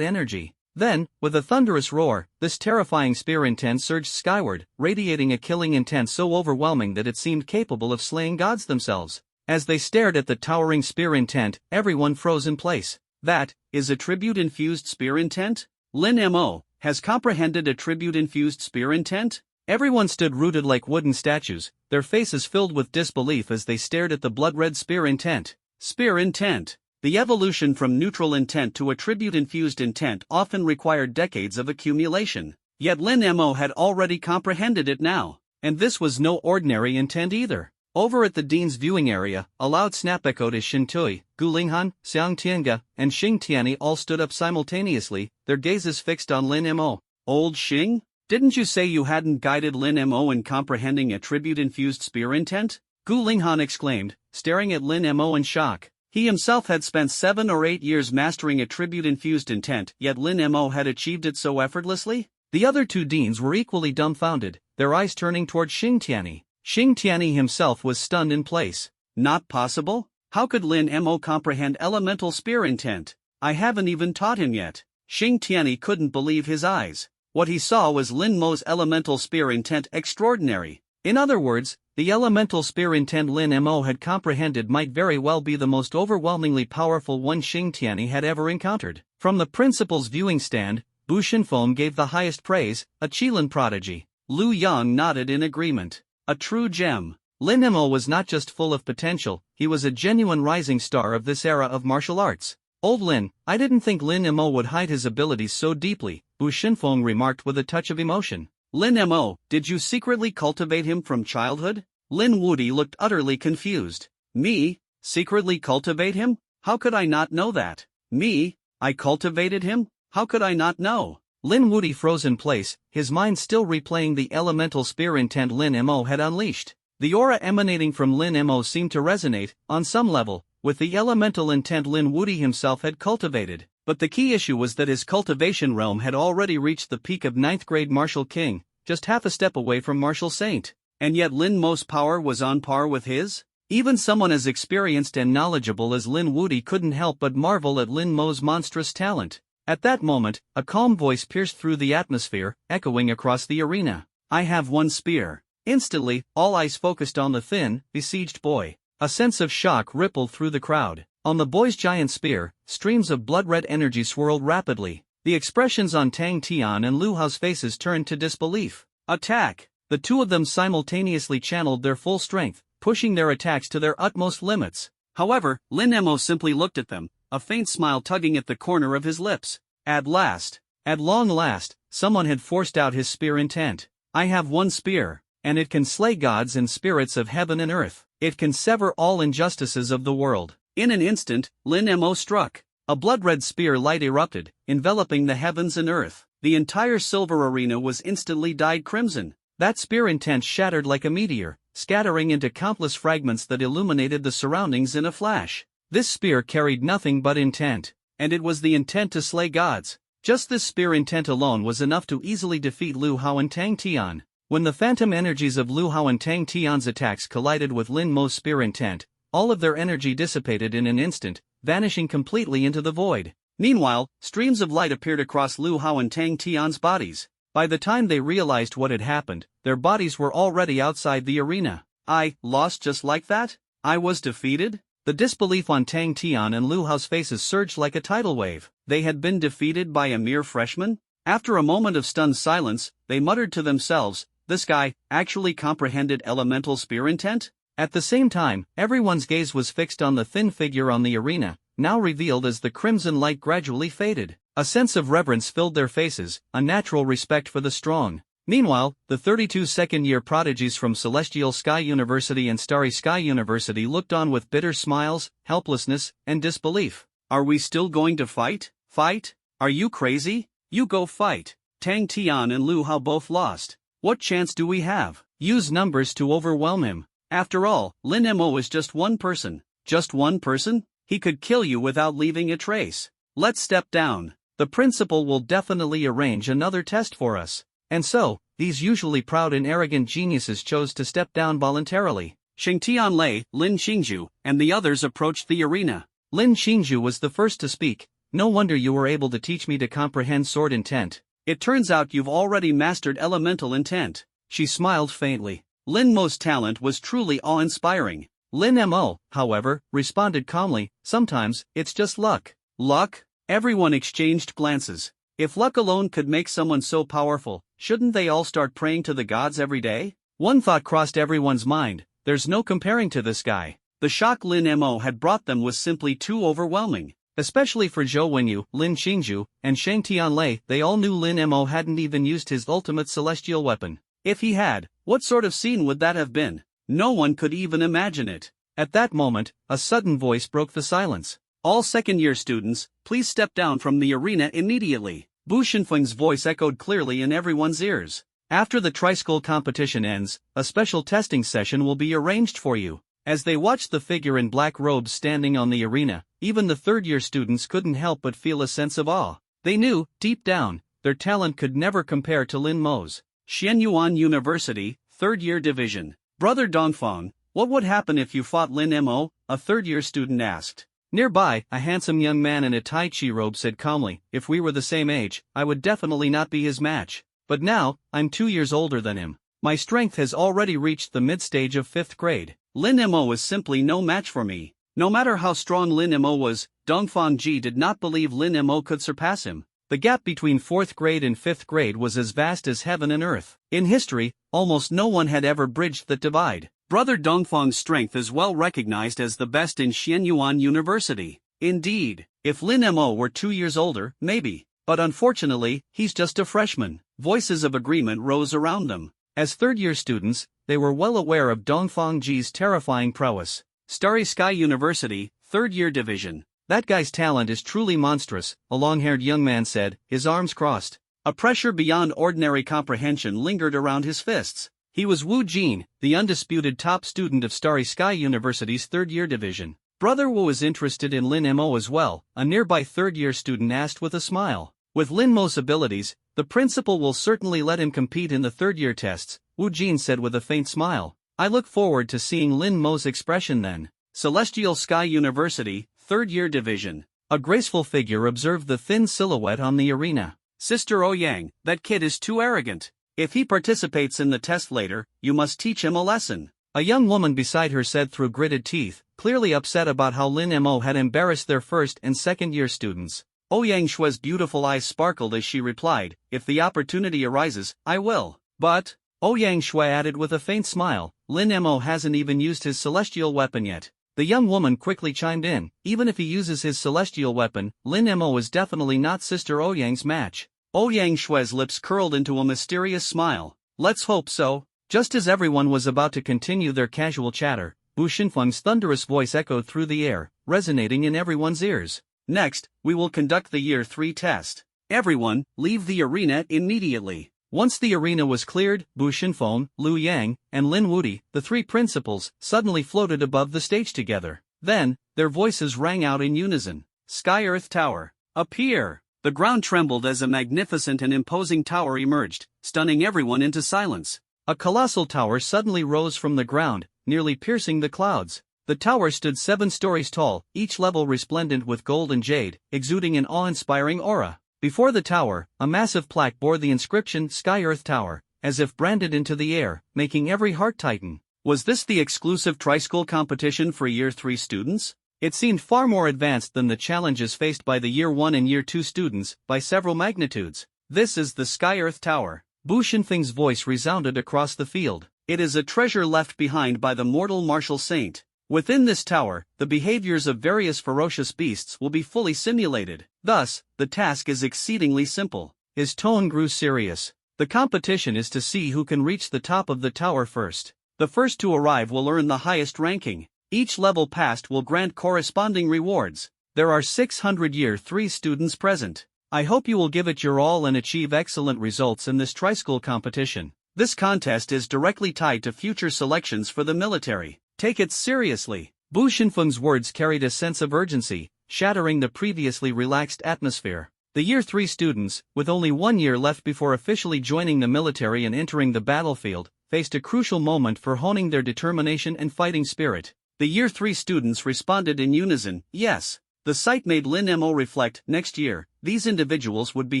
energy. Then, with a thunderous roar, this terrifying spear intent surged skyward, radiating a killing intent so overwhelming that it seemed capable of slaying gods themselves. As they stared at the towering spear intent, everyone froze in place. That is attribute-infused spear intent? Lin Mo has comprehended attribute-infused spear intent? Everyone stood rooted like wooden statues, their faces filled with disbelief as they stared at the blood-red spear intent. Spear intent. The evolution from neutral intent to attribute-infused intent often required decades of accumulation. Yet Lin Mo had already comprehended it now. And this was no ordinary intent either. Over at the dean's viewing area, a loud snap echoed as Shintui, Gulinghan, Xiang Tiange, and Xing Tianyi all stood up simultaneously, their gazes fixed on Lin Mo. Old Xing? Didn't you say you hadn't guided Lin Mo in comprehending attribute-infused spear intent? Gulinghan exclaimed, staring at Lin Mo in shock. He himself had spent 7 or 8 years mastering attribute-infused intent, yet Lin Mo had achieved it so effortlessly? The other two deans were equally dumbfounded, their eyes turning toward Xing Tianyi. Xing Tianyi himself was stunned in place. Not possible? How could Lin Mo comprehend elemental spear intent? I haven't even taught him yet. Xing Tianyi couldn't believe his eyes. What he saw was Lin Mo's elemental spear intent extraordinary. In other words, the elemental spear intent Lin Mo had comprehended might very well be the most overwhelmingly powerful one Xing Tianyi had ever encountered. From the principal's viewing stand, Bu Shinfeng gave the highest praise, a Qilin prodigy. Lu Yang nodded in agreement. A true gem. Lin Mo was not just full of potential, he was a genuine rising star of this era of martial arts. Old Lin, I didn't think Lin Mo would hide his abilities so deeply, Bu Shinfeng remarked with a touch of emotion. Lin Mo, did you secretly cultivate him from childhood? Lin Wudi looked utterly confused. Me? Secretly cultivate him? How could I not know that? Me? I cultivated him? How could I not know? Lin Wudi froze in place, his mind still replaying the elemental spear intent Lin Mo had unleashed. The aura emanating from Lin Mo seemed to resonate, on some level, with the elemental intent Lin Wudi himself had cultivated. But the key issue was that his cultivation realm had already reached the peak of 9th grade Martial King, just half a step away from Martial Saint. And yet Lin Mo's power was on par with his? Even someone as experienced and knowledgeable as Lin Wudi couldn't help but marvel at Lin Mo's monstrous talent. At that moment, a calm voice pierced through the atmosphere, echoing across the arena. I have one spear. Instantly, all eyes focused on the thin, besieged boy. A sense of shock rippled through the crowd. On the boy's giant spear, streams of blood-red energy swirled rapidly. The expressions on Tang Tian and Lu Hao's faces turned to disbelief. Attack! The two of them simultaneously channeled their full strength, pushing their attacks to their utmost limits. However, Lin Mo simply looked at them, a faint smile tugging at the corner of his lips. At long last, someone had forced out his spear intent. I have one spear, and it can slay gods and spirits of heaven and earth. It can sever all injustices of the world. In an instant, Lin Mo struck. A blood-red spear light erupted, enveloping the heavens and earth. The entire silver arena was instantly dyed crimson. That spear intent shattered like a meteor, scattering into countless fragments that illuminated the surroundings in a flash. This spear carried nothing but intent, and it was the intent to slay gods. Just this spear intent alone was enough to easily defeat Lu Hao and Tang Tian. When the phantom energies of Lu Hao and Tang Tian's attacks collided with Lin Mo's spear intent, all of their energy dissipated in an instant, vanishing completely into the void. Meanwhile, streams of light appeared across Lu Hao and Tang Tian's bodies. By the time they realized what had happened, their bodies were already outside the arena. I lost just like that? I was defeated? The disbelief on Tang Tian and Lu Hao's faces surged like a tidal wave. They had been defeated by a mere freshman? After a moment of stunned silence, they muttered to themselves, this guy actually comprehended elemental spear intent? At the same time, everyone's gaze was fixed on the thin figure on the arena, now revealed as the crimson light gradually faded. A sense of reverence filled their faces, a natural respect for the strong. Meanwhile, the 32 second-year prodigies from Celestial Sky University and Starry Sky University looked on with bitter smiles, helplessness, and disbelief. Are we still going to fight? Fight? Are you crazy? You go fight. Tang Tian and Lu Hao both lost. What chance do we have? Use numbers to overwhelm him. After all, Lin Mo is just one person. Just one person? He could kill you without leaving a trace. Let's step down. The principal will definitely arrange another test for us. And so, these usually proud and arrogant geniuses chose to step down voluntarily. Sheng Tianlei, Lin Xingzhu, and the others approached the arena. Lin Xingzhu was the first to speak. No wonder you were able to teach me to comprehend sword intent. It turns out you've already mastered elemental intent. She smiled faintly. Lin Mo's talent was truly awe-inspiring. Lin Mo, however, responded calmly, sometimes, it's just luck. Luck? Everyone exchanged glances. If luck alone could make someone so powerful, shouldn't they all start praying to the gods every day? One thought crossed everyone's mind, there's no comparing to this guy. The shock Lin Mo had brought them was simply too overwhelming. Especially for Zhou Wenyu, Lin Xingzhu, and Sheng Tianlei, they all knew Lin Mo hadn't even used his ultimate celestial weapon. If he had, what sort of scene would that have been? No one could even imagine it. At that moment, a sudden voice broke the silence. All second-year students, please step down from the arena immediately. Bu Shinfeng's voice echoed clearly in everyone's ears. After the tri-school competition ends, a special testing session will be arranged for you. As they watched the figure in black robes standing on the arena, even the third-year students couldn't help but feel a sense of awe. They knew, deep down, their talent could never compare to Lin Mo's. Xianyuan University, third-year division. Brother Dongfang, what would happen if you fought Lin Mo? A third-year student asked. Nearby, a handsome young man in a Tai Chi robe said calmly, if we were the same age, I would definitely not be his match. But now, I'm 2 years older than him. My strength has already reached the mid-stage of 5th grade. Lin Mo is simply no match for me. No matter how strong Lin Mo was, Dongfang Ji did not believe Lin Mo could surpass him. The gap between 4th grade and 5th grade was as vast as heaven and earth. In history, almost no one had ever bridged that divide. Brother Dongfang's strength is well recognized as the best in Xianyuan University. Indeed, If Lin Mo were 2 years older, maybe. But unfortunately, he's just a freshman. Voices of agreement rose around them. As third-year students, they were well aware of Dongfang Ji's terrifying prowess. Starry Sky University, third-year division. That guy's talent is truly monstrous, a long-haired young man said, his arms crossed. A pressure beyond ordinary comprehension lingered around his fists. He was Wu Jin, the undisputed top student of Starry Sky University's third-year division. Brother Wu is interested in Lin Mo as well, a nearby third-year student asked with a smile. With Lin Mo's abilities, the principal will certainly let him compete in the third-year tests, Wu Jin said with a faint smile. I look forward to seeing Lin Mo's expression then. Celestial Sky University, third-year division. A graceful figure observed the thin silhouette on the arena. Sister Ouyang, that kid is too arrogant. If he participates in the test later, you must teach him a lesson. A young woman beside her said through gritted teeth, clearly upset about how Lin Mo had embarrassed their first and second-year students. Ouyang Shue's beautiful eyes sparkled as she replied, if the opportunity arises, I will. But, Ouyang Shue added with a faint smile, Lin Mo hasn't even used his celestial weapon yet. The young woman quickly chimed in, even if he uses his celestial weapon, Lin Mo is definitely not Sister Ouyang's match. Ouyang Shue's lips curled into a mysterious smile. Let's hope so. Just as everyone was about to continue their casual chatter, Bu Xinfeng's thunderous voice echoed through the air, resonating in everyone's ears. Next, we will conduct the Year 3 test. Everyone, leave the arena immediately. Once the arena was cleared, Bu Xinfeng, Liu Yang, and Lin Wudi, the three principals, suddenly floated above the stage together. Then, their voices rang out in unison. Sky Earth Tower, appear! The ground trembled as a magnificent and imposing tower emerged, stunning everyone into silence. A colossal tower suddenly rose from the ground, nearly piercing the clouds. The tower stood 7 stories tall, each level resplendent with gold and jade, exuding an awe-inspiring aura. Before the tower, a massive plaque bore the inscription Sky Earth Tower, as if branded into the air, making every heart tighten. Was this the exclusive tri-school competition for Year 3 students? It seemed far more advanced than the challenges faced by the Year 1 and Year 2 students, by several magnitudes. This is the Sky Earth Tower. Bu Xinfeng's voice resounded across the field. It is a treasure left behind by the mortal martial saint. Within this tower, the behaviors of various ferocious beasts will be fully simulated. Thus, the task is exceedingly simple. His tone grew serious. The competition is to see who can reach the top of the tower first. The first to arrive will earn the highest ranking. Each level passed will grant corresponding rewards. There are 600 Year 3 students present. I hope you will give it your all and achieve excellent results in this tri-school competition. This contest is directly tied to future selections for the military. Take it seriously. Bu Xinfeng's words carried a sense of urgency, shattering the previously relaxed atmosphere. The Year 3 students, with only 1 year left before officially joining the military and entering the battlefield, faced a crucial moment for honing their determination and fighting spirit. The Year 3 students responded in unison, yes. The sight made Lin Mo reflect, next year, these individuals would be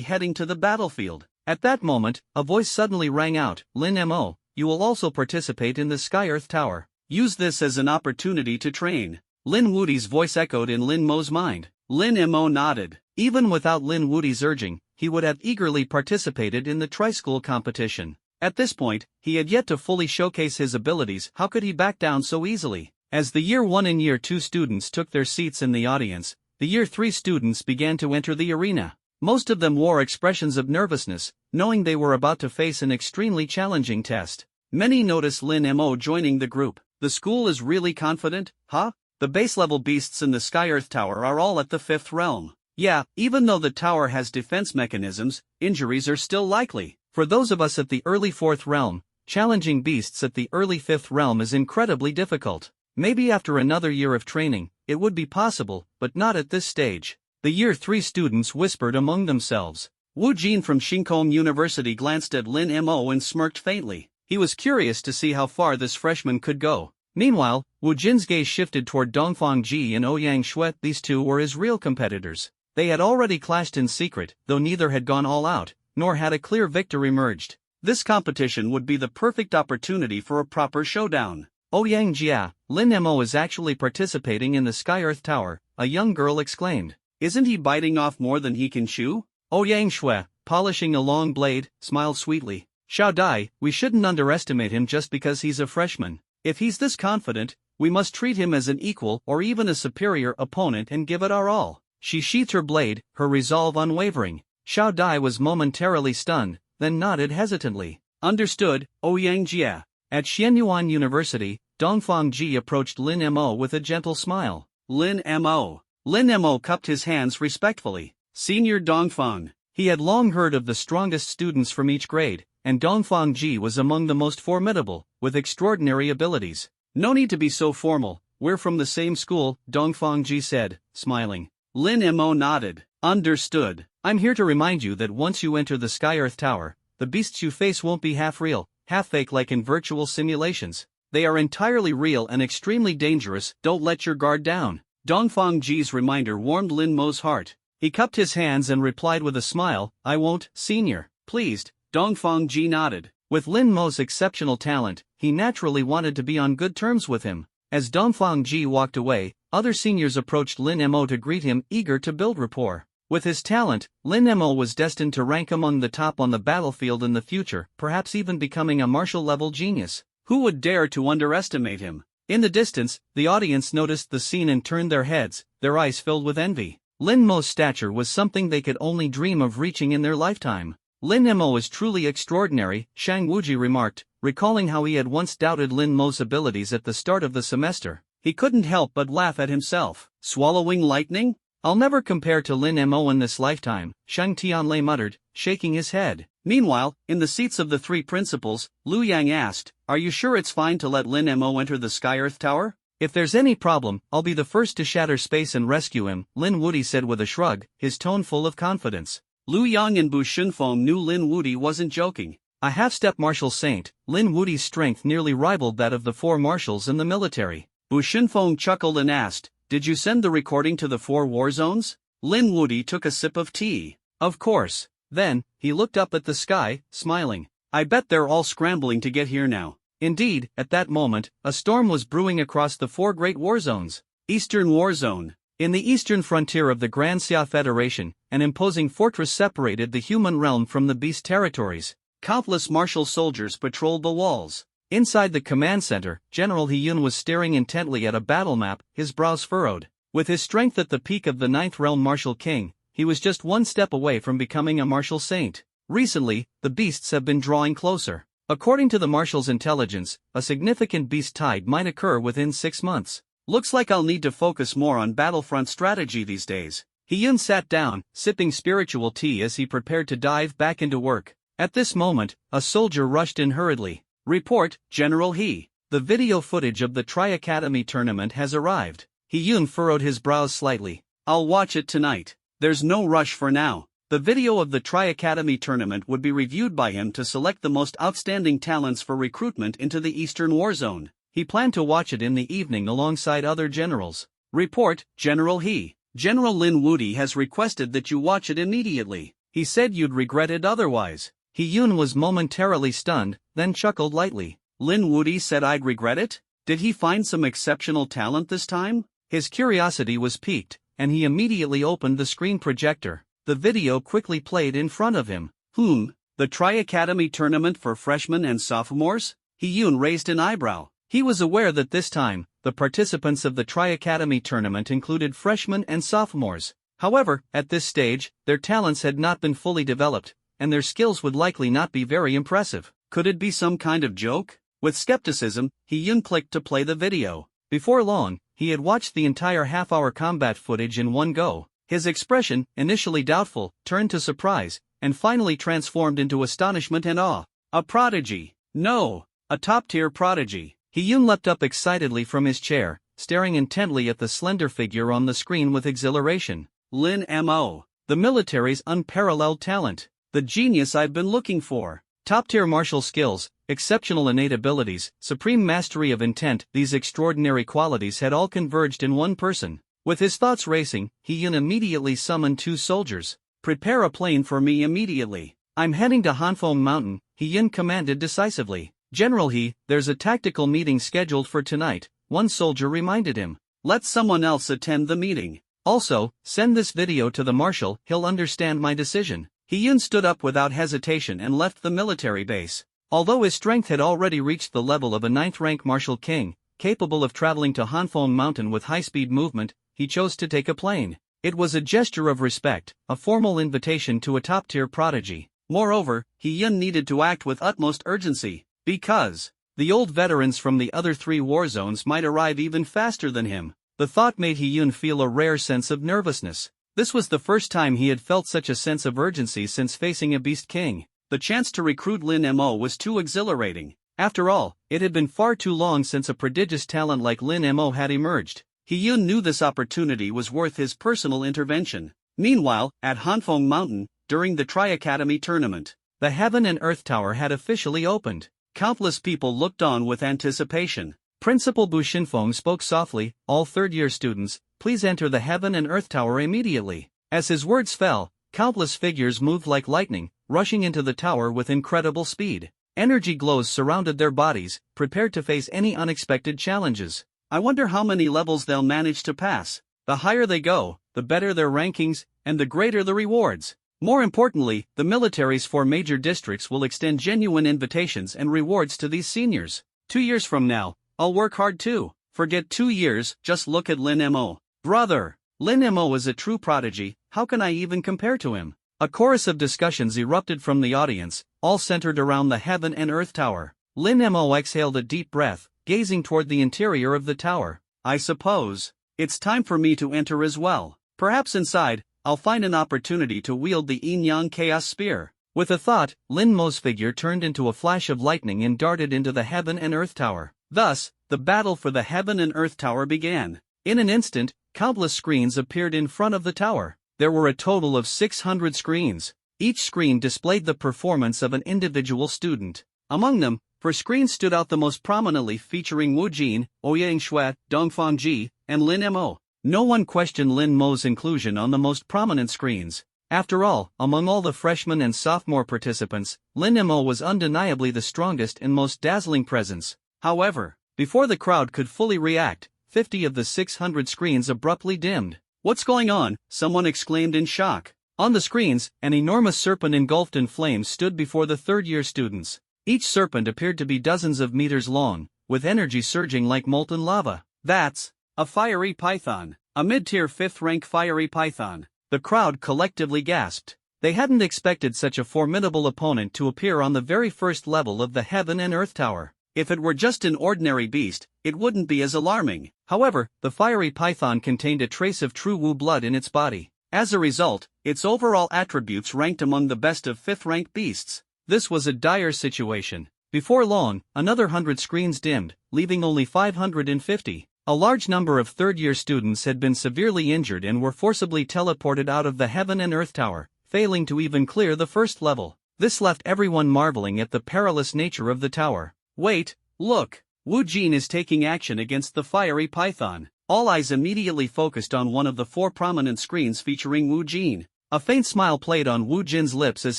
heading to the battlefield. At that moment, a voice suddenly rang out, Lin Mo, you will also participate in the Sky Earth Tower. Use this as an opportunity to train. Lin Wudi's voice echoed in Lin Mo's mind. Lin Mo nodded. Even without Lin Wudi's urging, he would have eagerly participated in the tri-school competition. At this point, he had yet to fully showcase his abilities. How could he back down so easily? As the Year 1 and Year 2 students took their seats in the audience, the Year 3 students began to enter the arena. Most of them wore expressions of nervousness, knowing they were about to face an extremely challenging test. Many noticed Lin Mo joining the group. The school is really confident, huh? The base-level beasts in the Sky Earth Tower are all at the 5th realm. Yeah, even though the tower has defense mechanisms, injuries are still likely. For those of us at the early 4th realm, challenging beasts at the early 5th realm is incredibly difficult. Maybe after another year of training, it would be possible, but not at this stage. The Year 3 students whispered among themselves. Wu Jin from Xingkong University glanced at Lin Mo and smirked faintly. He was curious to see how far this freshman could go. Meanwhile, Wu Jin's gaze shifted toward Dongfang Ji and Ouyang Shuet. These two were his real competitors. They had already clashed in secret, though neither had gone all out, nor had a clear victor emerged. This competition would be the perfect opportunity for a proper showdown. Ouyang Jia, Lin Mo is actually participating in the Sky Earth Tower, a young girl exclaimed. Isn't he biting off more than he can chew? Ouyang Shuet, polishing a long blade, smiled sweetly. Xiao Dai, we shouldn't underestimate him just because he's a freshman. If he's this confident, we must treat him as an equal or even a superior opponent and give it our all. She sheathed her blade, her resolve unwavering. Xiao Dai was momentarily stunned, then nodded hesitantly. Understood, Ouyang Jia. At Xianyuan University, Dongfang Ji approached Lin Mo with a gentle smile. Lin Mo. Lin Mo cupped his hands respectfully. Senior Dongfang. He had long heard of the strongest students from each grade, and Dongfang Ji was among the most formidable, with extraordinary abilities. No need to be so formal, we're from the same school, Dongfang Ji said, smiling. Lin Mo nodded. Understood. I'm here to remind you that once you enter the Sky Earth Tower, the beasts you face won't be half real, half fake like in virtual simulations. They are entirely real and extremely dangerous. Don't let your guard down. Dongfang Ji's reminder warmed Lin Mo's heart. He cupped his hands and replied with a smile, I won't, senior. Pleased, Dongfang Ji nodded. With Lin Mo's exceptional talent, he naturally wanted to be on good terms with him. As Dongfang Ji walked away, other seniors approached Lin Mo to greet him, eager to build rapport. With his talent, Lin Mo was destined to rank among the top on the battlefield in the future, perhaps even becoming a martial-level genius. Who would dare to underestimate him? In the distance, the audience noticed the scene and turned their heads, their eyes filled with envy. Lin Mo's stature was something they could only dream of reaching in their lifetime. Lin Mo is truly extraordinary, Shang Wuji remarked, recalling how he had once doubted Lin Mo's abilities at the start of the semester. He couldn't help but laugh at himself. Swallowing lightning? I'll never compare to Lin Mo in this lifetime, Shang Tianlei muttered, shaking his head. Meanwhile, in the seats of the three principals, Lu Yang asked, Are you sure it's fine to let Lin Mo enter the Sky Earth Tower? If there's any problem, I'll be the first to shatter space and rescue him, Lin Wudi said with a shrug, his tone full of confidence. Lu Yang and Bu Shunfeng knew Lin Wudi wasn't joking. A half-step martial saint, Lin Wudi's strength nearly rivaled that of the 4 marshals in the military. Bu Shunfeng chuckled and asked, Did you send the recording to the 4 war zones? Lin Wudi took a sip of tea. Of course. Then, he looked up at the sky, smiling. I bet they're all scrambling to get here now. Indeed, at that moment, a storm was brewing across the 4 great war zones. Eastern War Zone. In the eastern frontier of the Grand Xia Federation, an imposing fortress separated the human realm from the beast territories. Countless martial soldiers patrolled the walls. Inside the command center, General He-Yun was staring intently at a battle map, his brows furrowed. With his strength at the peak of the 9th realm martial king, he was just one step away from becoming a martial saint. Recently, the beasts have been drawing closer. According to the marshal's intelligence, a significant beast tide might occur within 6 months. Looks like I'll need to focus more on battlefront strategy these days. He-Yun sat down, sipping spiritual tea as he prepared to dive back into work. At this moment, a soldier rushed in hurriedly. Report, General He. The video footage of the Tri-Academy tournament has arrived. He-Yun furrowed his brows slightly. I'll watch it tonight. There's no rush for now. The video of the Tri-Academy tournament would be reviewed by him to select the most outstanding talents for recruitment into the Eastern War Zone. He planned to watch it in the evening alongside other generals. Report, General He. General Lin Wudi has requested that you watch it immediately. He said you'd regret it otherwise. He-Yun was momentarily stunned, then chuckled lightly. Lin Wudi said I'd regret it? Did he find some exceptional talent this time? His curiosity was piqued, and he immediately opened the screen projector. The video quickly played in front of him. The Tri-Academy tournament for freshmen and sophomores? He-Yun raised an eyebrow. He was aware that this time, the participants of the Tri-Academy tournament included freshmen and sophomores. However, at this stage, their talents had not been fully developed, and their skills would likely not be very impressive. Could it be some kind of joke? With skepticism, He-Yun clicked to play the video. Before long, he had watched the entire half-hour combat footage in one go. His expression, initially doubtful, turned to surprise, and finally transformed into astonishment and awe. A prodigy. No, a top-tier prodigy. He-Yun leapt up excitedly from his chair, staring intently at the slender figure on the screen with exhilaration. Lin Mo. The military's unparalleled talent. The genius I've been looking for. Top-tier martial skills, exceptional innate abilities, supreme mastery of intent. These extraordinary qualities had all converged in one person. With his thoughts racing, He-Yun immediately summoned 2 soldiers. Prepare a plane for me immediately. I'm heading to Hanfeng Mountain, He-Yun commanded decisively. General He, there's a tactical meeting scheduled for tonight, one soldier reminded him. Let someone else attend the meeting. Also, send this video to the marshal, he'll understand my decision. He-Yun stood up without hesitation and left the military base. Although his strength had already reached the level of a 9th-rank martial king, capable of traveling to Hanfeng Mountain with high-speed movement, he chose to take a plane. It was a gesture of respect, a formal invitation to a top-tier prodigy. Moreover, He-yun needed to act with utmost urgency, because the old veterans from the other 3 war zones might arrive even faster than him. The thought made He-yun feel a rare sense of nervousness. This was the first time he had felt such a sense of urgency since facing a Beast King. The chance to recruit Lin Mo was too exhilarating. After all, it had been far too long since a prodigious talent like Lin Mo had emerged. He-yun knew this opportunity was worth his personal intervention. Meanwhile, at Hanfeng Mountain, during the Tri-Academy tournament, the Heaven and Earth Tower had officially opened. Countless people looked on with anticipation. Principal Bu Shinfeng spoke softly, "All third-year students, please enter the Heaven and Earth Tower immediately." As his words fell, countless figures moved like lightning, rushing into the tower with incredible speed. Energy glows surrounded their bodies, prepared to face any unexpected challenges. I wonder how many levels they'll manage to pass. The higher they go, the better their rankings, and the greater the rewards. More importantly, the militaries for major districts will extend genuine invitations and rewards to these seniors. 2 years from now, I'll work hard too. Forget 2 years, just look at Lin Mo. Brother, Lin Mo is a true prodigy, how can I even compare to him? A chorus of discussions erupted from the audience, all centered around the Heaven and Earth Tower. Lin Mo exhaled a deep breath, gazing toward the interior of the tower. I suppose it's time for me to enter as well. Perhaps inside, I'll find an opportunity to wield the Yin-Yang Chaos Spear. With a thought, Lin Mo's figure turned into a flash of lightning and darted into the Heaven and Earth Tower. Thus, the battle for the Heaven and Earth Tower began. In an instant, countless screens appeared in front of the tower. There were a total of 600 screens. Each screen displayed the performance of an individual student. Among them, 4 screens stood out the most prominently, featuring Wu Jin, Ouyang Shui, Dongfang Ji, and Lin Mo. No one questioned Lin Mo's inclusion on the most prominent screens. After all, among all the freshmen and sophomore participants, Lin Mo was undeniably the strongest and most dazzling presence. However, before the crowd could fully react, 50 of the 600 screens abruptly dimmed. "What's going on?" someone exclaimed in shock. On the screens, an enormous serpent engulfed in flames stood before the third-year students. Each serpent appeared to be dozens of meters long, with energy surging like molten lava. "That's a fiery python, a mid-tier 5th-rank fiery python." The crowd collectively gasped. They hadn't expected such a formidable opponent to appear on the very first level of the Heaven and Earth Tower. If it were just an ordinary beast, it wouldn't be as alarming. However, the fiery python contained a trace of true Wu blood in its body. As a result, its overall attributes ranked among the best of 5th-rank beasts. This was a dire situation. Before long, another 100 screens dimmed, leaving only 550. A large number of third-year students had been severely injured and were forcibly teleported out of the Heaven and Earth Tower, failing to even clear the first level. This left everyone marveling at the perilous nature of the tower. Wait, look, Wu Jin is taking action against the fiery python. All eyes immediately focused on one of the 4 prominent screens featuring Wu Jin. A faint smile played on Wu Jin's lips as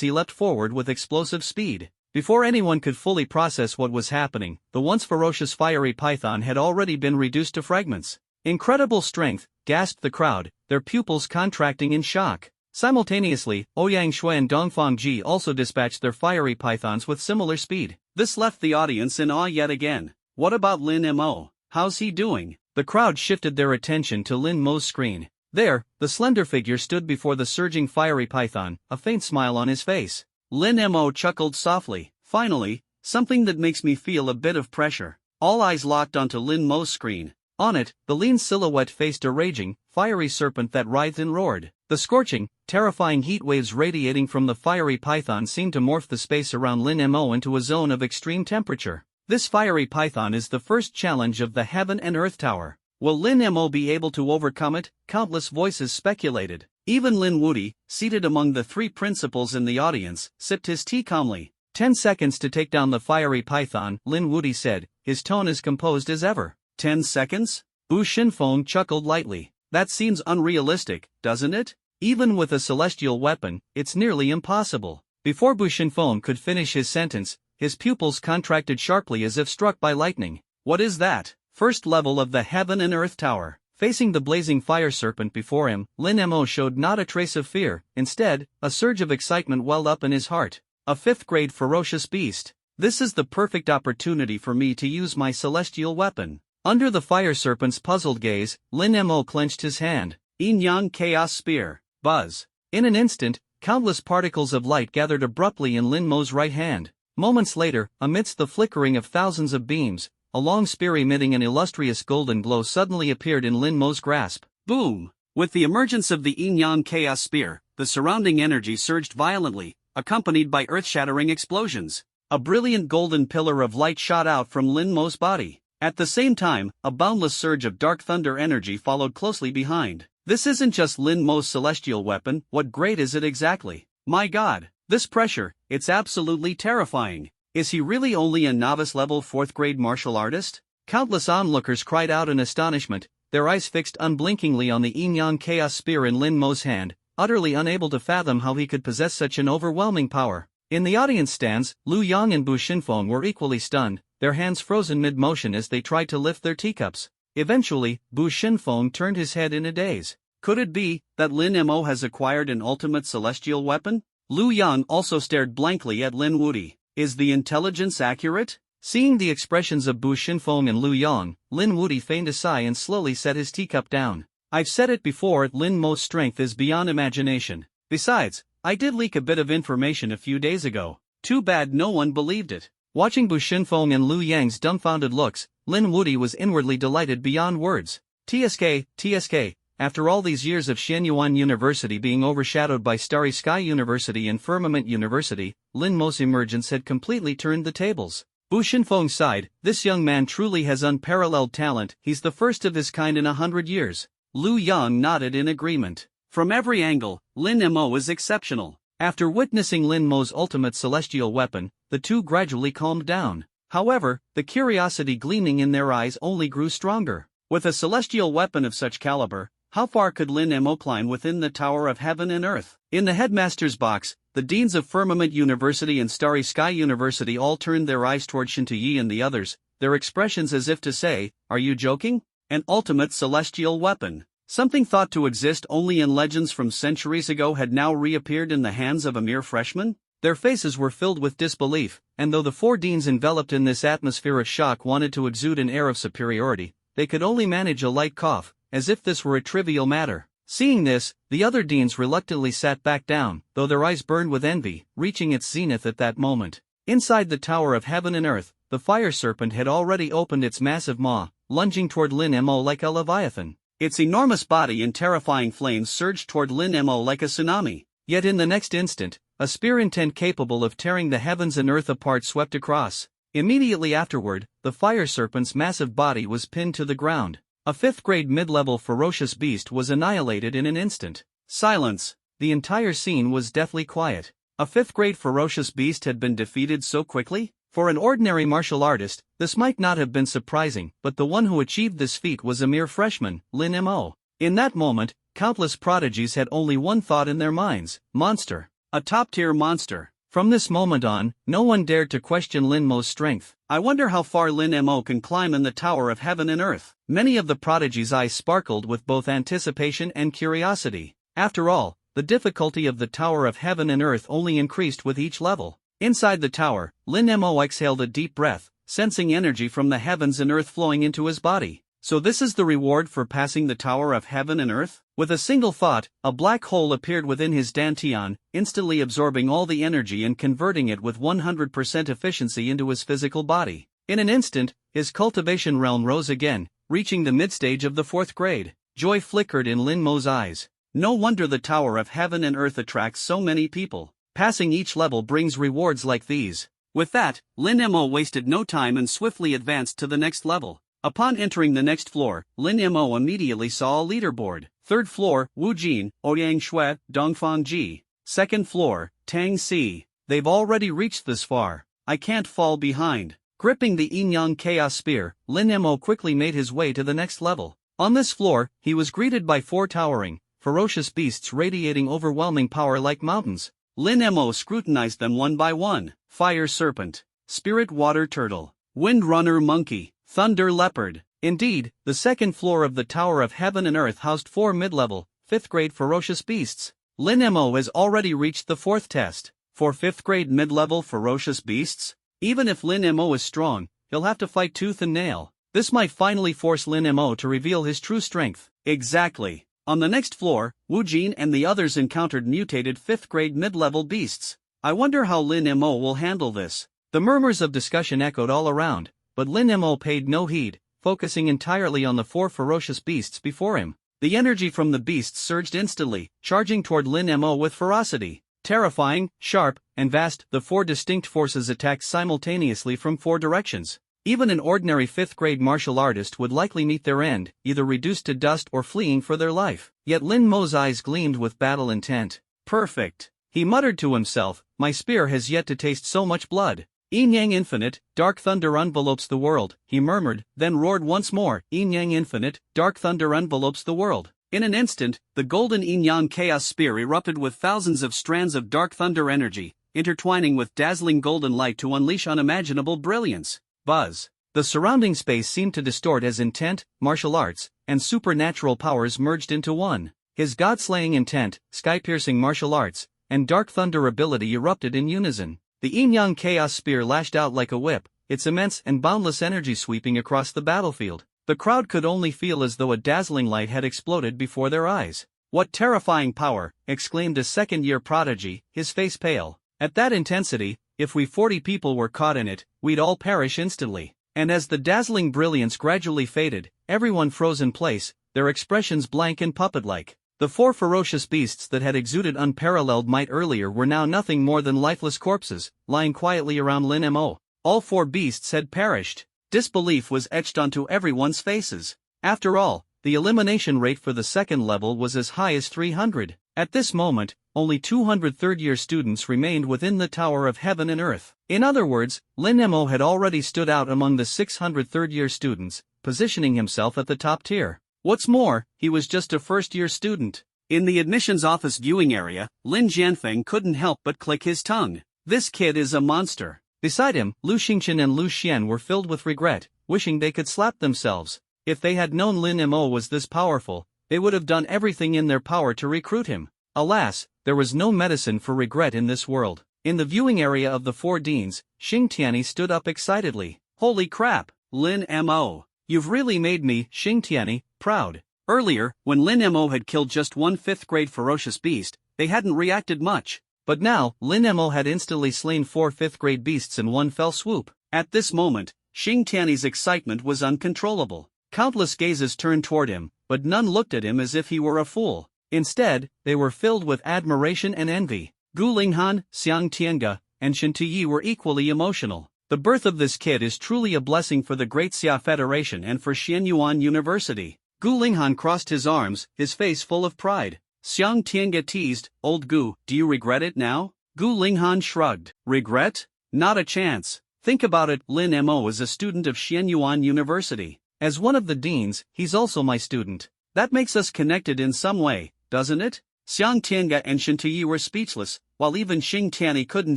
he leapt forward with explosive speed. Before anyone could fully process what was happening, the once ferocious fiery python had already been reduced to fragments. "Incredible strength," gasped the crowd, their pupils contracting in shock. Simultaneously, Ouyang Shui and Dongfang Ji also dispatched their fiery pythons with similar speed. This left the audience in awe yet again. What about Lin Mo? How's he doing? The crowd shifted their attention to Lin Mo's screen. There, the slender figure stood before the surging fiery python, a faint smile on his face. Lin Mo chuckled softly. "Finally, something that makes me feel a bit of pressure." All eyes locked onto Lin Mo's screen. On it, the lean silhouette faced a raging, fiery serpent that writhed and roared. The scorching, terrifying heat waves radiating from the fiery python seemed to morph the space around Lin Mo into a zone of extreme temperature. This fiery python is the first challenge of the Heaven and Earth Tower. Will Lin Mo be able to overcome it? Countless voices speculated. Even Lin Wudi, seated among the 3 principals in the audience, sipped his tea calmly. 10 seconds to take down the fiery python, Lin Wudi said, his tone as composed as ever. 10 seconds? Bu Shinfeng chuckled lightly. That seems unrealistic, doesn't it? Even with a celestial weapon, it's nearly impossible. Before Bu Shinfeng could finish his sentence, his pupils contracted sharply as if struck by lightning. What is that? First level of the Heaven and Earth Tower. Facing the blazing fire serpent before him, Lin Mo showed not a trace of fear. Instead, a surge of excitement welled up in his heart. A 5th-grade ferocious beast. This is the perfect opportunity for me to use my celestial weapon. Under the fire serpent's puzzled gaze, Lin Mo clenched his hand. Yin-Yang Chaos Spear. Buzz. In an instant, countless particles of light gathered abruptly in Lin Mo's right hand. Moments later, amidst the flickering of thousands of beams, a long spear emitting an illustrious golden glow suddenly appeared in Lin Mo's grasp. Boom! With the emergence of the Yin-Yang Chaos Spear, the surrounding energy surged violently, accompanied by earth-shattering explosions. A brilliant golden pillar of light shot out from Lin Mo's body. At the same time, a boundless surge of dark thunder energy followed closely behind. This isn't just Lin Mo's celestial weapon, what grade is it exactly? My god, this pressure, it's absolutely terrifying. Is he really only a novice-level 4th grade martial artist? Countless onlookers cried out in astonishment, their eyes fixed unblinkingly on the Yin-Yang Chaos Spear in Lin Mo's hand, utterly unable to fathom how he could possess such an overwhelming power. In the audience stands, Lu Yang and Bu Xinfeng were equally stunned, their hands frozen mid-motion as they tried to lift their teacups. Eventually, Bu Xinfeng turned his head in a daze. Could it be that Lin Mo has acquired an ultimate celestial weapon? Lu Yang also stared blankly at Lin Wuti. Is the intelligence accurate? Seeing the expressions of Bu Xinfeng and Lu Yang, Lin Wuti feigned a sigh and slowly set his teacup down. I've said it before, Lin Mo's strength is beyond imagination. Besides, I did leak a bit of information a few days ago. Too bad no one believed it. Watching Bu Xinfeng and Lu Yang's dumbfounded looks, Lin Wuti was inwardly delighted beyond words. TSK, after all these years of Shenyuan University being overshadowed by Starry Sky University and Firmament University, Lin Mo's emergence had completely turned the tables. Bu Xinfeng sighed, this young man truly has unparalleled talent, he's the first of his kind in 100 years. Lu Yang nodded in agreement. From every angle, Lin Mo is exceptional. After witnessing Lin Mo's ultimate celestial weapon, the two gradually calmed down. However, the curiosity gleaming in their eyes only grew stronger. With a celestial weapon of such caliber, how far could Lin Mo climb within the Tower of Heaven and Earth? In the headmaster's box, the deans of Firmament University and Starry Sky University all turned their eyes toward Shinto-Yi and the others, their expressions as if to say, are you joking? An ultimate celestial weapon. Something thought to exist only in legends from centuries ago had now reappeared in the hands of a mere freshman? Their faces were filled with disbelief, and though the four deans enveloped in this atmosphere of shock wanted to exude an air of superiority, they could only manage a light cough, as if this were a trivial matter. Seeing this, the other deans reluctantly sat back down, though their eyes burned with envy, reaching its zenith at that moment. Inside the Tower of Heaven and Earth, the fire serpent had already opened its massive maw, lunging toward Lin Mo like a leviathan. Its enormous body and terrifying flames surged toward Lin Mo like a tsunami. Yet in the next instant, a spear intent capable of tearing the heavens and earth apart swept across. Immediately afterward, the fire serpent's massive body was pinned to the ground. A 5th grade mid-level ferocious beast was annihilated in an instant. Silence. The entire scene was deathly quiet. A 5th grade ferocious beast had been defeated so quickly? For an ordinary martial artist, this might not have been surprising, but the one who achieved this feat was a mere freshman, Lin Mo. In that moment, countless prodigies had only one thought in their minds: monster. A top-tier monster. From this moment on, no one dared to question Lin Mo's strength. I wonder how far Lin Mo can climb in the Tower of Heaven and Earth. Many of the prodigy's eyes sparkled with both anticipation and curiosity. After all, the difficulty of the Tower of Heaven and Earth only increased with each level. Inside the tower, Lin Mo exhaled a deep breath, sensing energy from the heavens and earth flowing into his body. So this is the reward for passing the Tower of Heaven and Earth? With a single thought, a black hole appeared within his dantian, instantly absorbing all the energy and converting it with 100% efficiency into his physical body. In an instant, his cultivation realm rose again, reaching the midstage of the 4th grade. Joy flickered in Lin Mo's eyes. No wonder the Tower of Heaven and Earth attracts so many people. Passing each level brings rewards like these. With that, Lin Mo wasted no time and swiftly advanced to the next level. Upon entering the next floor, Lin Mo immediately saw a leaderboard. 3rd floor, Wu Jin, Ouyang Shui, Dongfang Ji. 2nd floor, Tang Si. They've already reached this far. I can't fall behind. Gripping the Yin-Yang Chaos Spear, Lin Mo quickly made his way to the next level. On this floor, he was greeted by 4 towering, ferocious beasts radiating overwhelming power like mountains. Lin Mo scrutinized them one by one: Fire Serpent, Spirit Water Turtle, Wind Runner Monkey, Thunder Leopard. Indeed, the 2nd floor of the Tower of Heaven and Earth housed 4 mid-level, 5th grade ferocious beasts. Lin Mo has already reached the 4th test. For 5th grade mid-level ferocious beasts? Even if Lin Mo is strong, he'll have to fight tooth and nail. This might finally force Lin Mo to reveal his true strength. Exactly. On the next floor, Wu Jin and the others encountered mutated 5th grade mid-level beasts. I wonder how Lin Mo will handle this. The murmurs of discussion echoed all around, but Lin Mo paid no heed, focusing entirely on the 4 ferocious beasts before him. The energy from the beasts surged instantly, charging toward Lin Mo with ferocity. Terrifying, sharp, and vast, the 4 distinct forces attacked simultaneously from 4 directions. Even an ordinary 5th grade martial artist would likely meet their end, either reduced to dust or fleeing for their life. Yet Lin Mo's eyes gleamed with battle intent. Perfect. He muttered to himself, my spear has yet to taste so much blood. Yin Yang Infinite, Dark Thunder envelopes the world, he murmured, then roared once more, Yin Yang Infinite, Dark Thunder envelopes the world. In an instant, the golden Yin Yang Chaos Spear erupted with thousands of strands of dark thunder energy, intertwining with dazzling golden light to unleash unimaginable brilliance. Buzz. The surrounding space seemed to distort as intent, martial arts, and supernatural powers merged into one. His god-slaying intent, sky-piercing martial arts, and dark thunder ability erupted in unison. The Yin Yang Chaos Spear lashed out like a whip, its immense and boundless energy sweeping across the battlefield. The crowd could only feel as though a dazzling light had exploded before their eyes. What terrifying power, exclaimed a second-year prodigy, his face pale. At that intensity, if we 40 people were caught in it, we'd all perish instantly. And as the dazzling brilliance gradually faded, everyone froze in place, their expressions blank and puppet-like. The 4 ferocious beasts that had exuded unparalleled might earlier were now nothing more than lifeless corpses, lying quietly around Lin Mo. All 4 beasts had perished. Disbelief was etched onto everyone's faces. After all, the elimination rate for the second level was as high as 300. At this moment, only 200 third-year students remained within the Tower of Heaven and Earth. In other words, Lin Mo had already stood out among the 600 third-year students, positioning himself at the top tier. What's more, he was just a first-year student. In the admissions office viewing area, Lin Jianfeng couldn't help but click his tongue. This kid is a monster. Beside him, Lu Xingchen and Lu Xian were filled with regret, wishing they could slap themselves. If they had known Lin Mo was this powerful, they would have done everything in their power to recruit him. Alas, there was no medicine for regret in this world. In the viewing area of the 4 deans, Xing Tianyi stood up excitedly. Holy crap, Lin Mo. You've really made me, Xing Tianyi, proud. Earlier, when Lin Mo had killed just one 5th grade ferocious beast, they hadn't reacted much. But now, Lin Mo had instantly slain 4 5th grade beasts in one fell swoop. At this moment, Xing Tianyi's excitement was uncontrollable. Countless gazes turned toward him, but none looked at him as if he were a fool. Instead, they were filled with admiration and envy. Gu Linghan, Xiang Tiange, and Shen Tuyi were equally emotional. The birth of this kid is truly a blessing for the Great Xia Federation and for Xianyuan University. Gu Linghan crossed his arms, his face full of pride. Xiang Tiange teased, Old Gu, do you regret it now? Gu Linghan shrugged. Regret? Not a chance. Think about it, Lin Mo is a student of Xianyuan University. As one of the deans, he's also my student. That makes us connected in some way, doesn't it? Xiang Tiange and Shen Tuyi were speechless, while even Xing Tianyi couldn't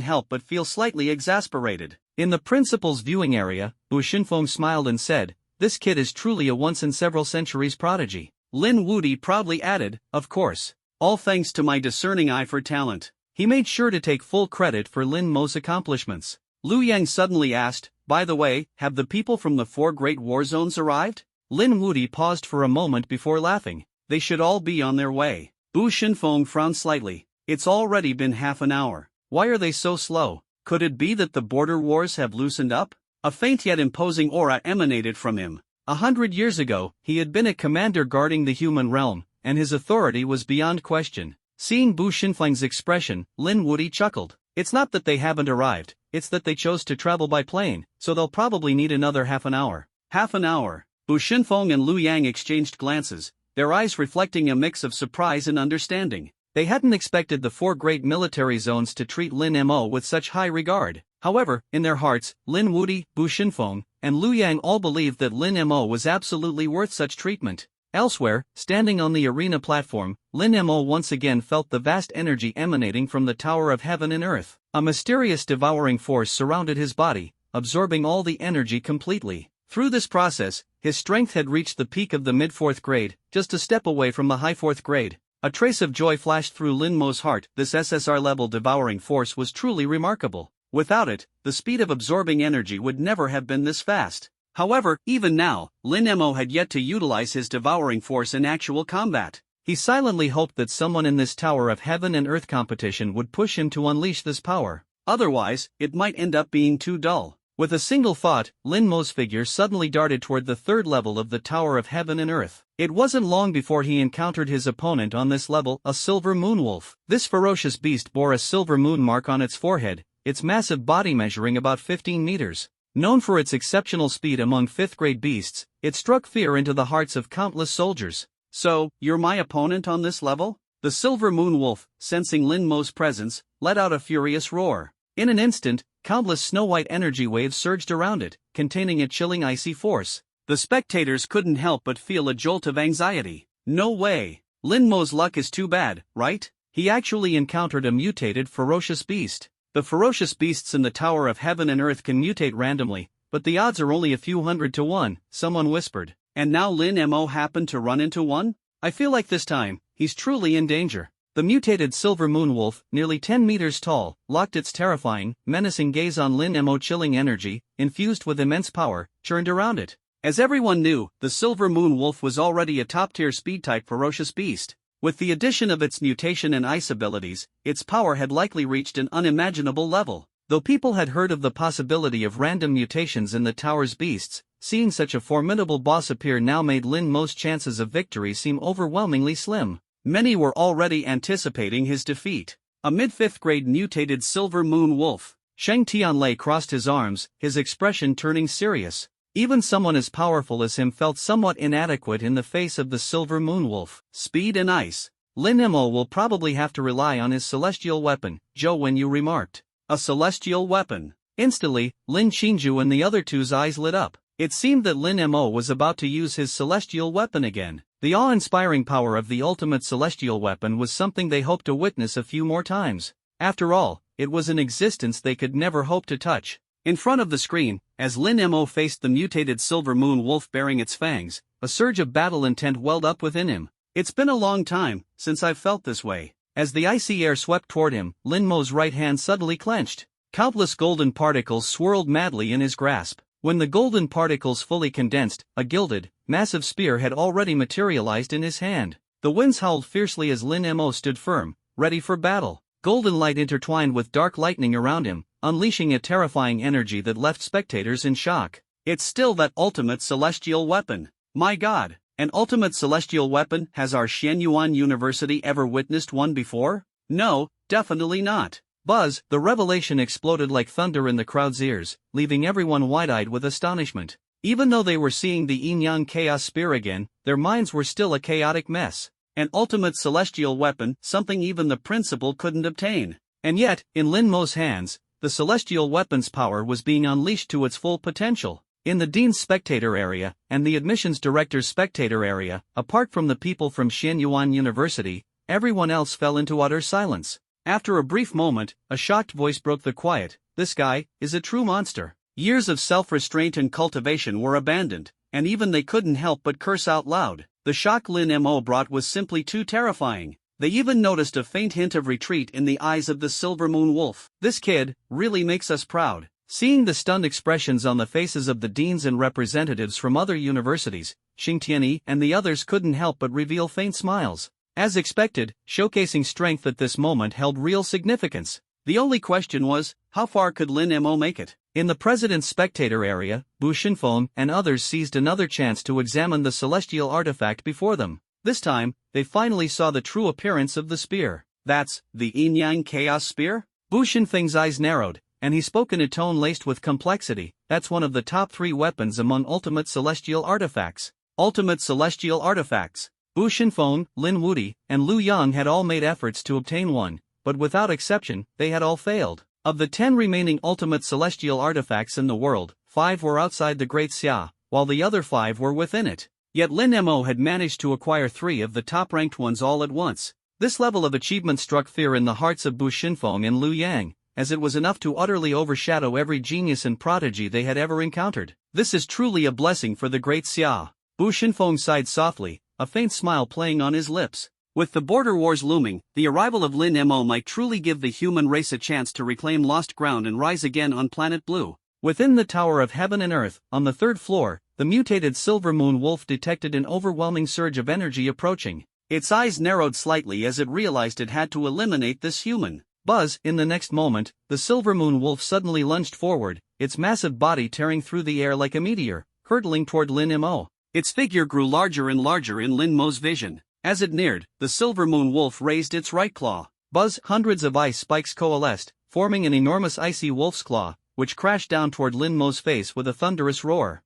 help but feel slightly exasperated. In the principal's viewing area, Bu Xinfeng smiled and said, this kid is truly a once-in-several-centuries prodigy. Lin Wudi proudly added, of course. All thanks to my discerning eye for talent. He made sure to take full credit for Lin Mo's accomplishments. Lu Yang suddenly asked, by the way, have the people from the 4 great war zones arrived? Lin Wudi paused for a moment before laughing. They should all be on their way. Bu Xinfeng frowned slightly. It's already been half an hour. Why are they so slow? Could it be that the border wars have loosened up? A faint yet imposing aura emanated from him. 100 years ago, he had been a commander guarding the human realm, and his authority was beyond question. Seeing Bu Xinfeng's expression, Lin Wudi chuckled. It's not that they haven't arrived, it's that they chose to travel by plane, so they'll probably need another half an hour. Half an hour. Bu Xinfeng and Lu Yang exchanged glances, their eyes reflecting a mix of surprise and understanding. They hadn't expected the 4 great military zones to treat Lin Mo with such high regard. However, in their hearts, Lin Wudi, Bu Xinfeng, and Lu Yang all believed that Lin Mo was absolutely worth such treatment. Elsewhere, standing on the arena platform, Lin Mo once again felt the vast energy emanating from the Tower of Heaven and Earth. A mysterious devouring force surrounded his body, absorbing all the energy completely. Through this process, his strength had reached the peak of the mid-4th grade, just a step away from the high 4th grade. A trace of joy flashed through Lin Mo's heart. This SSR-level devouring force was truly remarkable. Without it, the speed of absorbing energy would never have been this fast. However, even now, Lin Mo had yet to utilize his devouring force in actual combat. He silently hoped that someone in this Tower of Heaven and Earth competition would push him to unleash this power. Otherwise, it might end up being too dull. With a single thought, Lin Mo's figure suddenly darted toward the third level of the Tower of Heaven and Earth. It wasn't long before he encountered his opponent on this level, a silver moonwolf. This ferocious beast bore a silver moon mark on its forehead, its massive body measuring about 15 meters. Known for its exceptional speed among fifth-grade beasts, it struck fear into the hearts of countless soldiers. So, you're my opponent on this level? The silver moonwolf, sensing Lin Mo's presence, let out a furious roar. In an instant, countless snow-white energy waves surged around it, containing a chilling icy force. The spectators couldn't help but feel a jolt of anxiety. No way. Lin Mo's luck is too bad, right? He actually encountered a mutated ferocious beast. The ferocious beasts in the Tower of Heaven and Earth can mutate randomly, but the odds are only a few 100 to 1, someone whispered. And now Lin Mo happened to run into one? I feel like this time, he's truly in danger. The mutated silver moonwolf, nearly 10 meters tall, locked its terrifying, menacing gaze on Lin Mo. Chilling energy, infused with immense power, churned around it. As everyone knew, the silver moonwolf was already a top-tier speed-type ferocious beast. With the addition of its mutation and ice abilities, its power had likely reached an unimaginable level. Though people had heard of the possibility of random mutations in the tower's beasts, seeing such a formidable boss appear now made Lin Mo's chances of victory seem overwhelmingly slim. Many were already anticipating his defeat. A mid-fifth grade mutated silver moon wolf. Sheng Tianlei crossed his arms, his expression turning serious. Even someone as powerful as him felt somewhat inadequate in the face of the silver moonwolf. Speed and ice. Lin Mo will probably have to rely on his celestial weapon, Zhou Wenyu remarked. A celestial weapon. Instantly, Lin Qingju and the other two's eyes lit up. It seemed that Lin Mo was about to use his celestial weapon again. The awe-inspiring power of the ultimate celestial weapon was something they hoped to witness a few more times. After all, it was an existence they could never hope to touch. In front of the screen, as Lin Mo faced the mutated silver moon wolf bearing its fangs, a surge of battle intent welled up within him. It's been a long time since I've felt this way. As the icy air swept toward him, Lin Mo's right hand suddenly clenched. Countless golden particles swirled madly in his grasp. When the golden particles fully condensed, a gilded, massive spear had already materialized in his hand. The winds howled fiercely as Lin Mo stood firm, ready for battle. Golden light intertwined with dark lightning around him, unleashing a terrifying energy that left spectators in shock. It's still that ultimate celestial weapon. My God, an ultimate celestial weapon? Has our Xianyuan University ever witnessed one before? No, definitely not. Buzz, the revelation exploded like thunder in the crowd's ears, leaving everyone wide-eyed with astonishment. Even though they were seeing the Yin-Yang Chaos Spear again, their minds were still a chaotic mess. An ultimate celestial weapon, something even the principal couldn't obtain. And yet, in Lin Mo's hands, the celestial weapon's power was being unleashed to its full potential. In the Dean's spectator area, and the admissions director's spectator area, apart from the people from Xianyuan University, everyone else fell into utter silence. After a brief moment, a shocked voice broke the quiet. This guy is a true monster. Years of self-restraint and cultivation were abandoned, and even they couldn't help but curse out loud. The shock Lin Mo brought was simply too terrifying. They even noticed a faint hint of retreat in the eyes of the silver moon wolf. This kid really makes us proud. Seeing the stunned expressions on the faces of the deans and representatives from other universities, Xing Tianyi and the others couldn't help but reveal faint smiles. As expected, showcasing strength at this moment held real significance. The only question was, how far could Lin Mo make it? In the president's spectator area, Bu Shinfeng and others seized another chance to examine the celestial artifact before them. This time, they finally saw the true appearance of the spear. That's the Yin-Yang Chaos Spear? Bu Shinfeng's eyes narrowed, and he spoke in a tone laced with complexity. That's one of the top 3 weapons among ultimate celestial artifacts. Ultimate celestial artifacts. Bu Shinfeng, Lin Wudi, and Lu Yang had all made efforts to obtain one, but without exception, they had all failed. Of the 10 remaining ultimate celestial artifacts in the world, 5 were outside the Great Xia, while the other 5 were within it. Yet Lin Mo had managed to acquire 3 of the top-ranked ones all at once. This level of achievement struck fear in the hearts of Bu Shinfeng and Lu Yang, as it was enough to utterly overshadow every genius and prodigy they had ever encountered. This is truly a blessing for the Great Xia. Bu Shinfeng sighed softly, a faint smile playing on his lips. With the border wars looming, the arrival of Lin Mo might truly give the human race a chance to reclaim lost ground and rise again on planet Blue. Within the Tower of Heaven and Earth, on the 3rd floor, the mutated silver moon wolf detected an overwhelming surge of energy approaching. Its eyes narrowed slightly as it realized it had to eliminate this human. Buzz, in the next moment, the Silvermoon Wolf suddenly lunged forward, its massive body tearing through the air like a meteor, hurtling toward Lin Mo. Its figure grew larger and larger in Lin Mo's vision. As it neared, the Silvermoon Wolf raised its right claw. Buzz, hundreds of ice spikes coalesced, forming an enormous icy wolf's claw, which crashed down toward Lin Mo's face with a thunderous roar.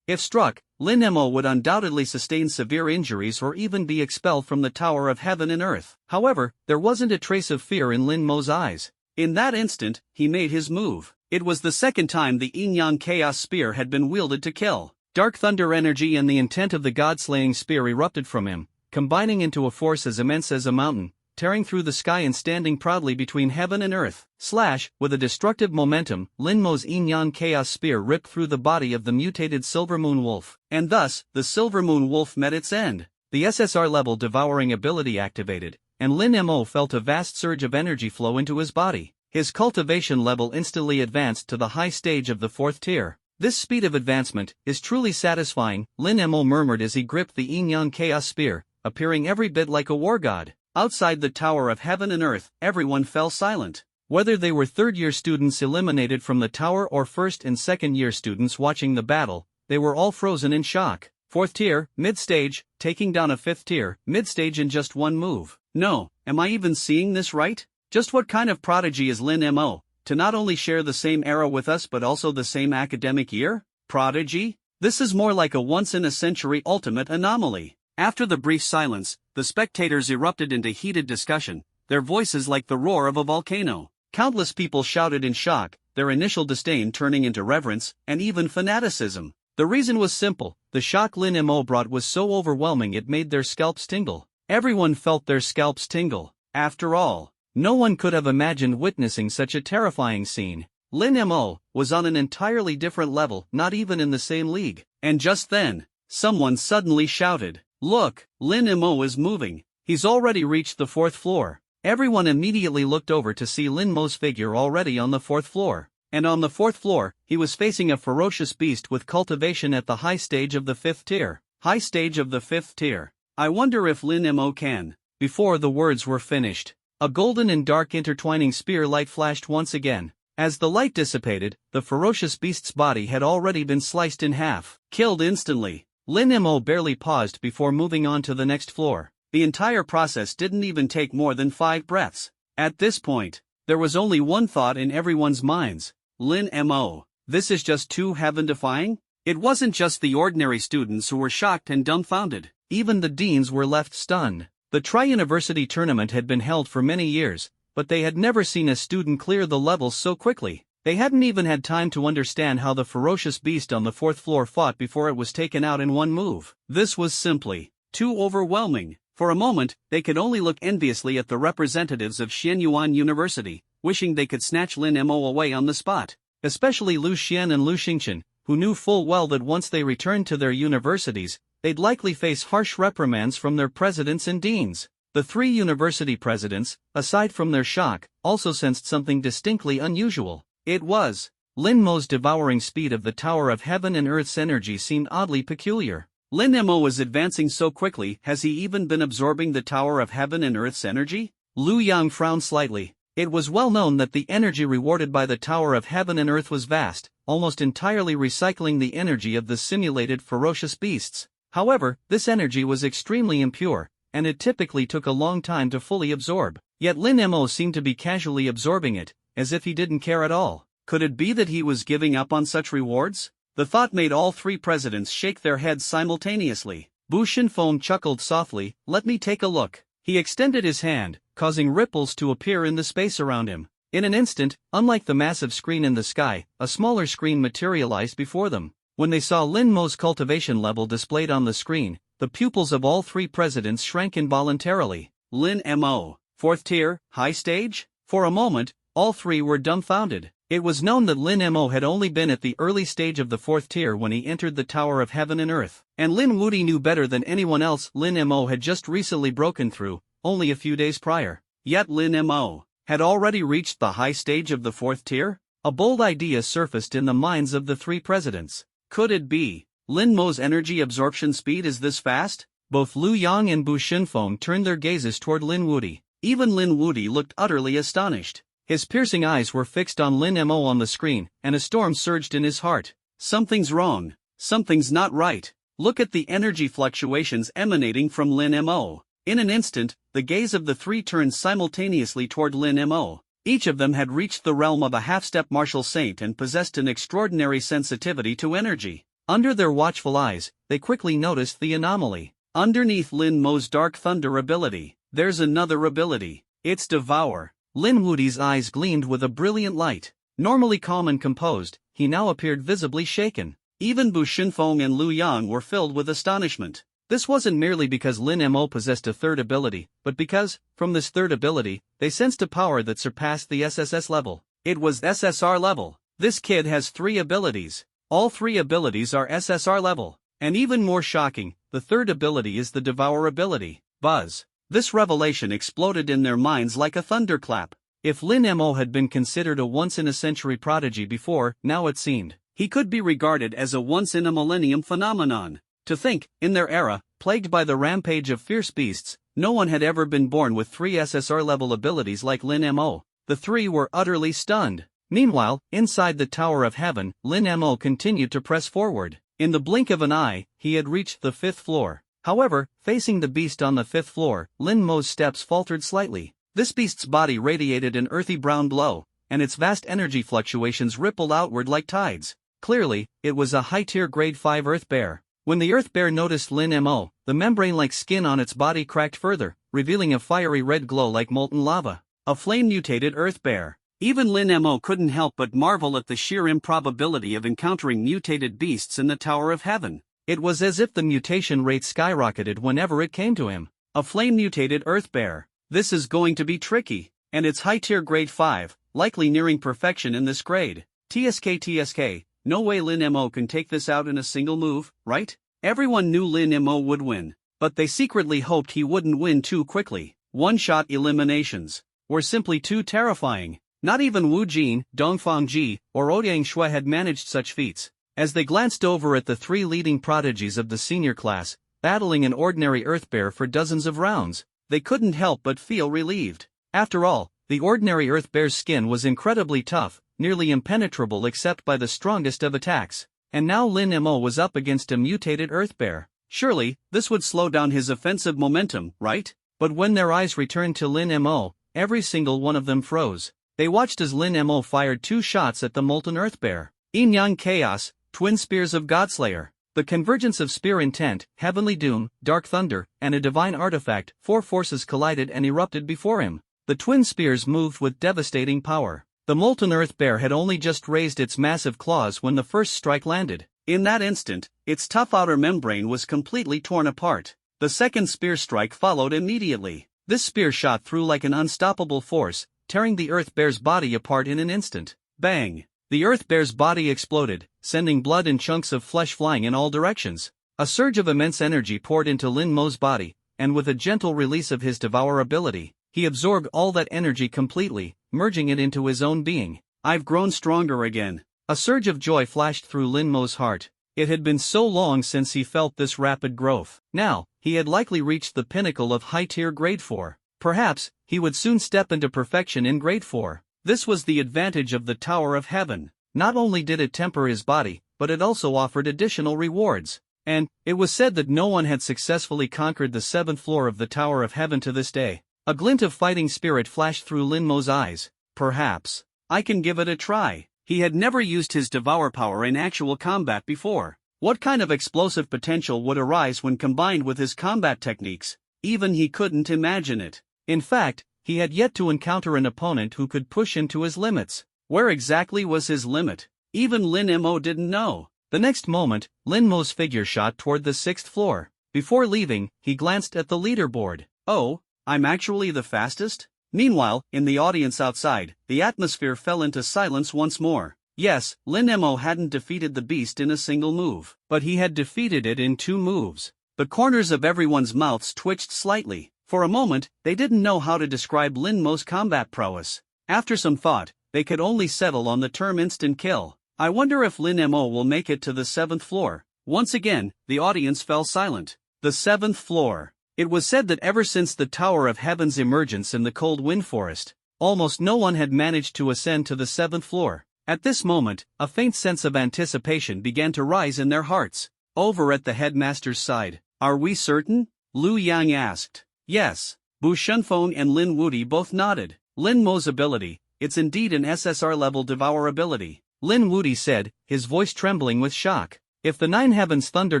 If struck, Lin Mo would undoubtedly sustain severe injuries or even be expelled from the Tower of Heaven and Earth. However, there wasn't a trace of fear in Lin Mo's eyes. In that instant, he made his move. It was the second time the Yin-Yang Chaos Spear had been wielded to kill. Dark thunder energy and the intent of the god-slaying spear erupted from him, combining into a force as immense as a mountain, tearing through the sky and standing proudly between heaven and earth. Slash, with a destructive momentum, Lin Mo's Yin-Yang Chaos Spear ripped through the body of the mutated Silvermoon Wolf. And thus, the Silvermoon Wolf met its end. The SSR-level devouring ability activated, and Lin Mo felt a vast surge of energy flow into his body. His cultivation level instantly advanced to the high stage of the 4th tier. This speed of advancement is truly satisfying, Lin Mo murmured as he gripped the Yin-Yang Chaos Spear, appearing every bit like a war god. Outside the Tower of Heaven and Earth, everyone fell silent. Whether they were third-year students eliminated from the tower or first- and second-year students watching the battle, they were all frozen in shock. 4th tier, mid-stage, taking down a 5th tier, mid-stage in just one move. No, am I even seeing this right? Just what kind of prodigy is Lin Mo, to not only share the same era with us but also the same academic year? Prodigy? This is more like a once-in-a-century ultimate anomaly. After the brief silence, the spectators erupted into heated discussion, their voices like the roar of a volcano. Countless people shouted in shock, their initial disdain turning into reverence, and even fanaticism. The reason was simple, the shock Lin Mo brought was so overwhelming it made their scalps tingle. Everyone felt their scalps tingle. After all, no one could have imagined witnessing such a terrifying scene. Lin Mo was on an entirely different level, not even in the same league. And just then, someone suddenly shouted, "Look, Lin Mo is moving. He's already reached the 4th floor." Everyone immediately looked over to see Lin Mo's figure already on the 4th floor. And on the 4th floor, he was facing a ferocious beast with cultivation at the high stage of the 5th tier. High stage of the 5th tier. I wonder if Lin Mo can. Before the words were finished, a golden and dark intertwining spear light flashed once again. As the light dissipated, the ferocious beast's body had already been sliced in half. Killed instantly. Lin Mo barely paused before moving on to the next floor. The entire process didn't even take more than 5 breaths. At this point, there was only one thought in everyone's minds. Lin Mo, this is just too heaven-defying? It wasn't just the ordinary students who were shocked and dumbfounded. Even the deans were left stunned. The tri-university tournament had been held for many years, but they had never seen a student clear the levels so quickly. They hadn't even had time to understand how the ferocious beast on the 4th floor fought before it was taken out in one move. This was simply too overwhelming. For a moment, they could only look enviously at the representatives of Xianyuan University, wishing they could snatch Lin Mo away on the spot. Especially Lu Xian and Lu Xingchen, who knew full well that once they returned to their universities, they'd likely face harsh reprimands from their presidents and deans. The 3 university presidents, aside from their shock, also sensed something distinctly unusual. It was Lin Mo's devouring speed of the Tower of Heaven and Earth's energy seemed oddly peculiar. Lin Mo was advancing so quickly, has he even been absorbing the Tower of Heaven and Earth's energy? Lu Yang frowned slightly. It was well known that the energy rewarded by the Tower of Heaven and Earth was vast, almost entirely recycling the energy of the simulated ferocious beasts. However, this energy was extremely impure, and it typically took a long time to fully absorb. Yet Lin Mo seemed to be casually absorbing it, as if he didn't care at all. Could it be that he was giving up on such rewards? The thought made all 3 presidents shake their heads simultaneously. Bu Shinfeng chuckled softly, "Let me take a look." He extended his hand, causing ripples to appear in the space around him. In an instant, unlike the massive screen in the sky, a smaller screen materialized before them. When they saw Lin Mo's cultivation level displayed on the screen, the pupils of all 3 presidents shrank involuntarily. Lin Mo, 4th tier, high stage? For a moment, all 3 were dumbfounded. It was known that Lin Mo had only been at the early stage of the 4th tier when he entered the Tower of Heaven and Earth. And Lin Wudi knew better than anyone else Lin Mo had just recently broken through, only a few days prior. Yet Lin Mo had already reached the high stage of the 4th tier? A bold idea surfaced in the minds of the 3 presidents. Could it be Lin Mo's energy absorption speed is this fast? Both Liu Yang and Bu Xinfeng turned their gazes toward Lin Wuti. Even Lin Wuti looked utterly astonished. His piercing eyes were fixed on Lin Mo on the screen, and a storm surged in his heart. Something's wrong. Something's not right. Look at the energy fluctuations emanating from Lin Mo. In an instant, the gaze of the three turned simultaneously toward Lin Mo. Each of them had reached the realm of a half-step martial saint and possessed an extraordinary sensitivity to energy. Under their watchful eyes, they quickly noticed the anomaly. Underneath Lin Mo's Dark Thunder ability, there's another ability. It's Devour. Lin Wuti's eyes gleamed with a brilliant light. Normally calm and composed, he now appeared visibly shaken. Even Bu Xinfeng and Liu Yang were filled with astonishment. This wasn't merely because Lin Mo possessed a third ability, but because, from this third ability, they sensed a power that surpassed the SSS level. It was SSR level. This kid has 3 abilities. All 3 abilities are SSR level. And even more shocking, the third ability is the Devour ability. Buzz. This revelation exploded in their minds like a thunderclap. If Lin Mo had been considered a once-in-a-century prodigy before, now it seemed he could be regarded as a once-in-a-millennium phenomenon. To think, in their era, plagued by the rampage of fierce beasts, no one had ever been born with 3 SSR-level abilities like Lin Mo. The 3 were utterly stunned. Meanwhile, inside the Tower of Heaven, Lin Mo continued to press forward. In the blink of an eye, he had reached the 5th floor. However, facing the beast on the 5th floor, Lin Mo's steps faltered slightly. This beast's body radiated an earthy brown glow, and its vast energy fluctuations rippled outward like tides. Clearly, it was a high-tier grade 5 Earth Bear. When the Earth Bear noticed Lin Mo, the membrane-like skin on its body cracked further, revealing a fiery red glow like molten lava. A flame-mutated Earth Bear. Even Lin Mo couldn't help but marvel at the sheer improbability of encountering mutated beasts in the Tower of Heaven. It was as if the mutation rate skyrocketed whenever it came to him. A flame-mutated Earth Bear. This is going to be tricky. And it's high-tier grade 5, likely nearing perfection in this grade. TSK. No way Lin Mo can take this out in a single move, right? Everyone knew Lin Mo would win, but they secretly hoped he wouldn't win too quickly. One-shot eliminations were simply too terrifying. Not even Wu Jin, Dongfang Ji, or Ouyang Shui had managed such feats. As they glanced over at the 3 leading prodigies of the senior class, battling an ordinary Earth Bear for dozens of rounds, they couldn't help but feel relieved. After all, the ordinary Earth Bear's skin was incredibly tough, nearly impenetrable except by the strongest of attacks. And now Lin Mo was up against a mutated Earth Bear. Surely, this would slow down his offensive momentum, right? But when their eyes returned to Lin Mo, every single one of them froze. They watched as Lin Mo fired 2 shots at the molten Earth Bear. Yin Yang Chaos, Twin Spears of Godslayer. The convergence of Spear Intent, Heavenly Doom, Dark Thunder, and a divine artifact, 4 forces collided and erupted before him. The twin spears moved with devastating power. The molten Earth Bear had only just raised its massive claws when the first strike landed. In that instant, its tough outer membrane was completely torn apart. The second spear strike followed immediately. This spear shot through like an unstoppable force, tearing the Earth Bear's body apart in an instant. Bang! The Earth Bear's body exploded, sending blood and chunks of flesh flying in all directions. A surge of immense energy poured into Lin Mo's body, and with a gentle release of his Devour ability, he absorbed all that energy completely, merging it into his own being. I've grown stronger again. A surge of joy flashed through Lin Mo's heart. It had been so long since he felt this rapid growth. Now, he had likely reached the pinnacle of high-tier grade 4. Perhaps, he would soon step into perfection in grade 4. This was the advantage of the Tower of Heaven. Not only did it temper his body, but it also offered additional rewards. And, it was said that no one had successfully conquered the 7th floor of the Tower of Heaven to this day. A glint of fighting spirit flashed through Lin Mo's eyes. Perhaps I can give it a try. He had never used his Devour power in actual combat before. What kind of explosive potential would arise when combined with his combat techniques? Even he couldn't imagine it. In fact, he had yet to encounter an opponent who could push him to his limits. Where exactly was his limit? Even Lin Mo didn't know. The next moment, Lin Mo's figure shot toward the 6th floor. Before leaving, he glanced at the leaderboard. Oh, I'm actually the fastest? Meanwhile, in the audience outside, the atmosphere fell into silence once more. Yes, Lin Mo hadn't defeated the beast in a single move, but he had defeated it in 2 moves. The corners of everyone's mouths twitched slightly. For a moment, they didn't know how to describe Lin Mo's combat prowess. After some thought, they could only settle on the term instant kill. I wonder if Lin Mo will make it to the 7th floor. Once again, the audience fell silent. The seventh floor. It was said that ever since the Tower of Heaven's emergence in the cold wind forest, almost no one had managed to ascend to the seventh floor. At this moment, a faint sense of anticipation began to rise in their hearts. Over at the headmaster's side, "Are we certain?" Lu Yang asked. "Yes." Bu Shunfeng and Lin Wuti both nodded. Lin Mo's ability, it's indeed an SSR-level devour ability, Lin Wuti said, his voice trembling with shock. If the Nine Heavens Thunder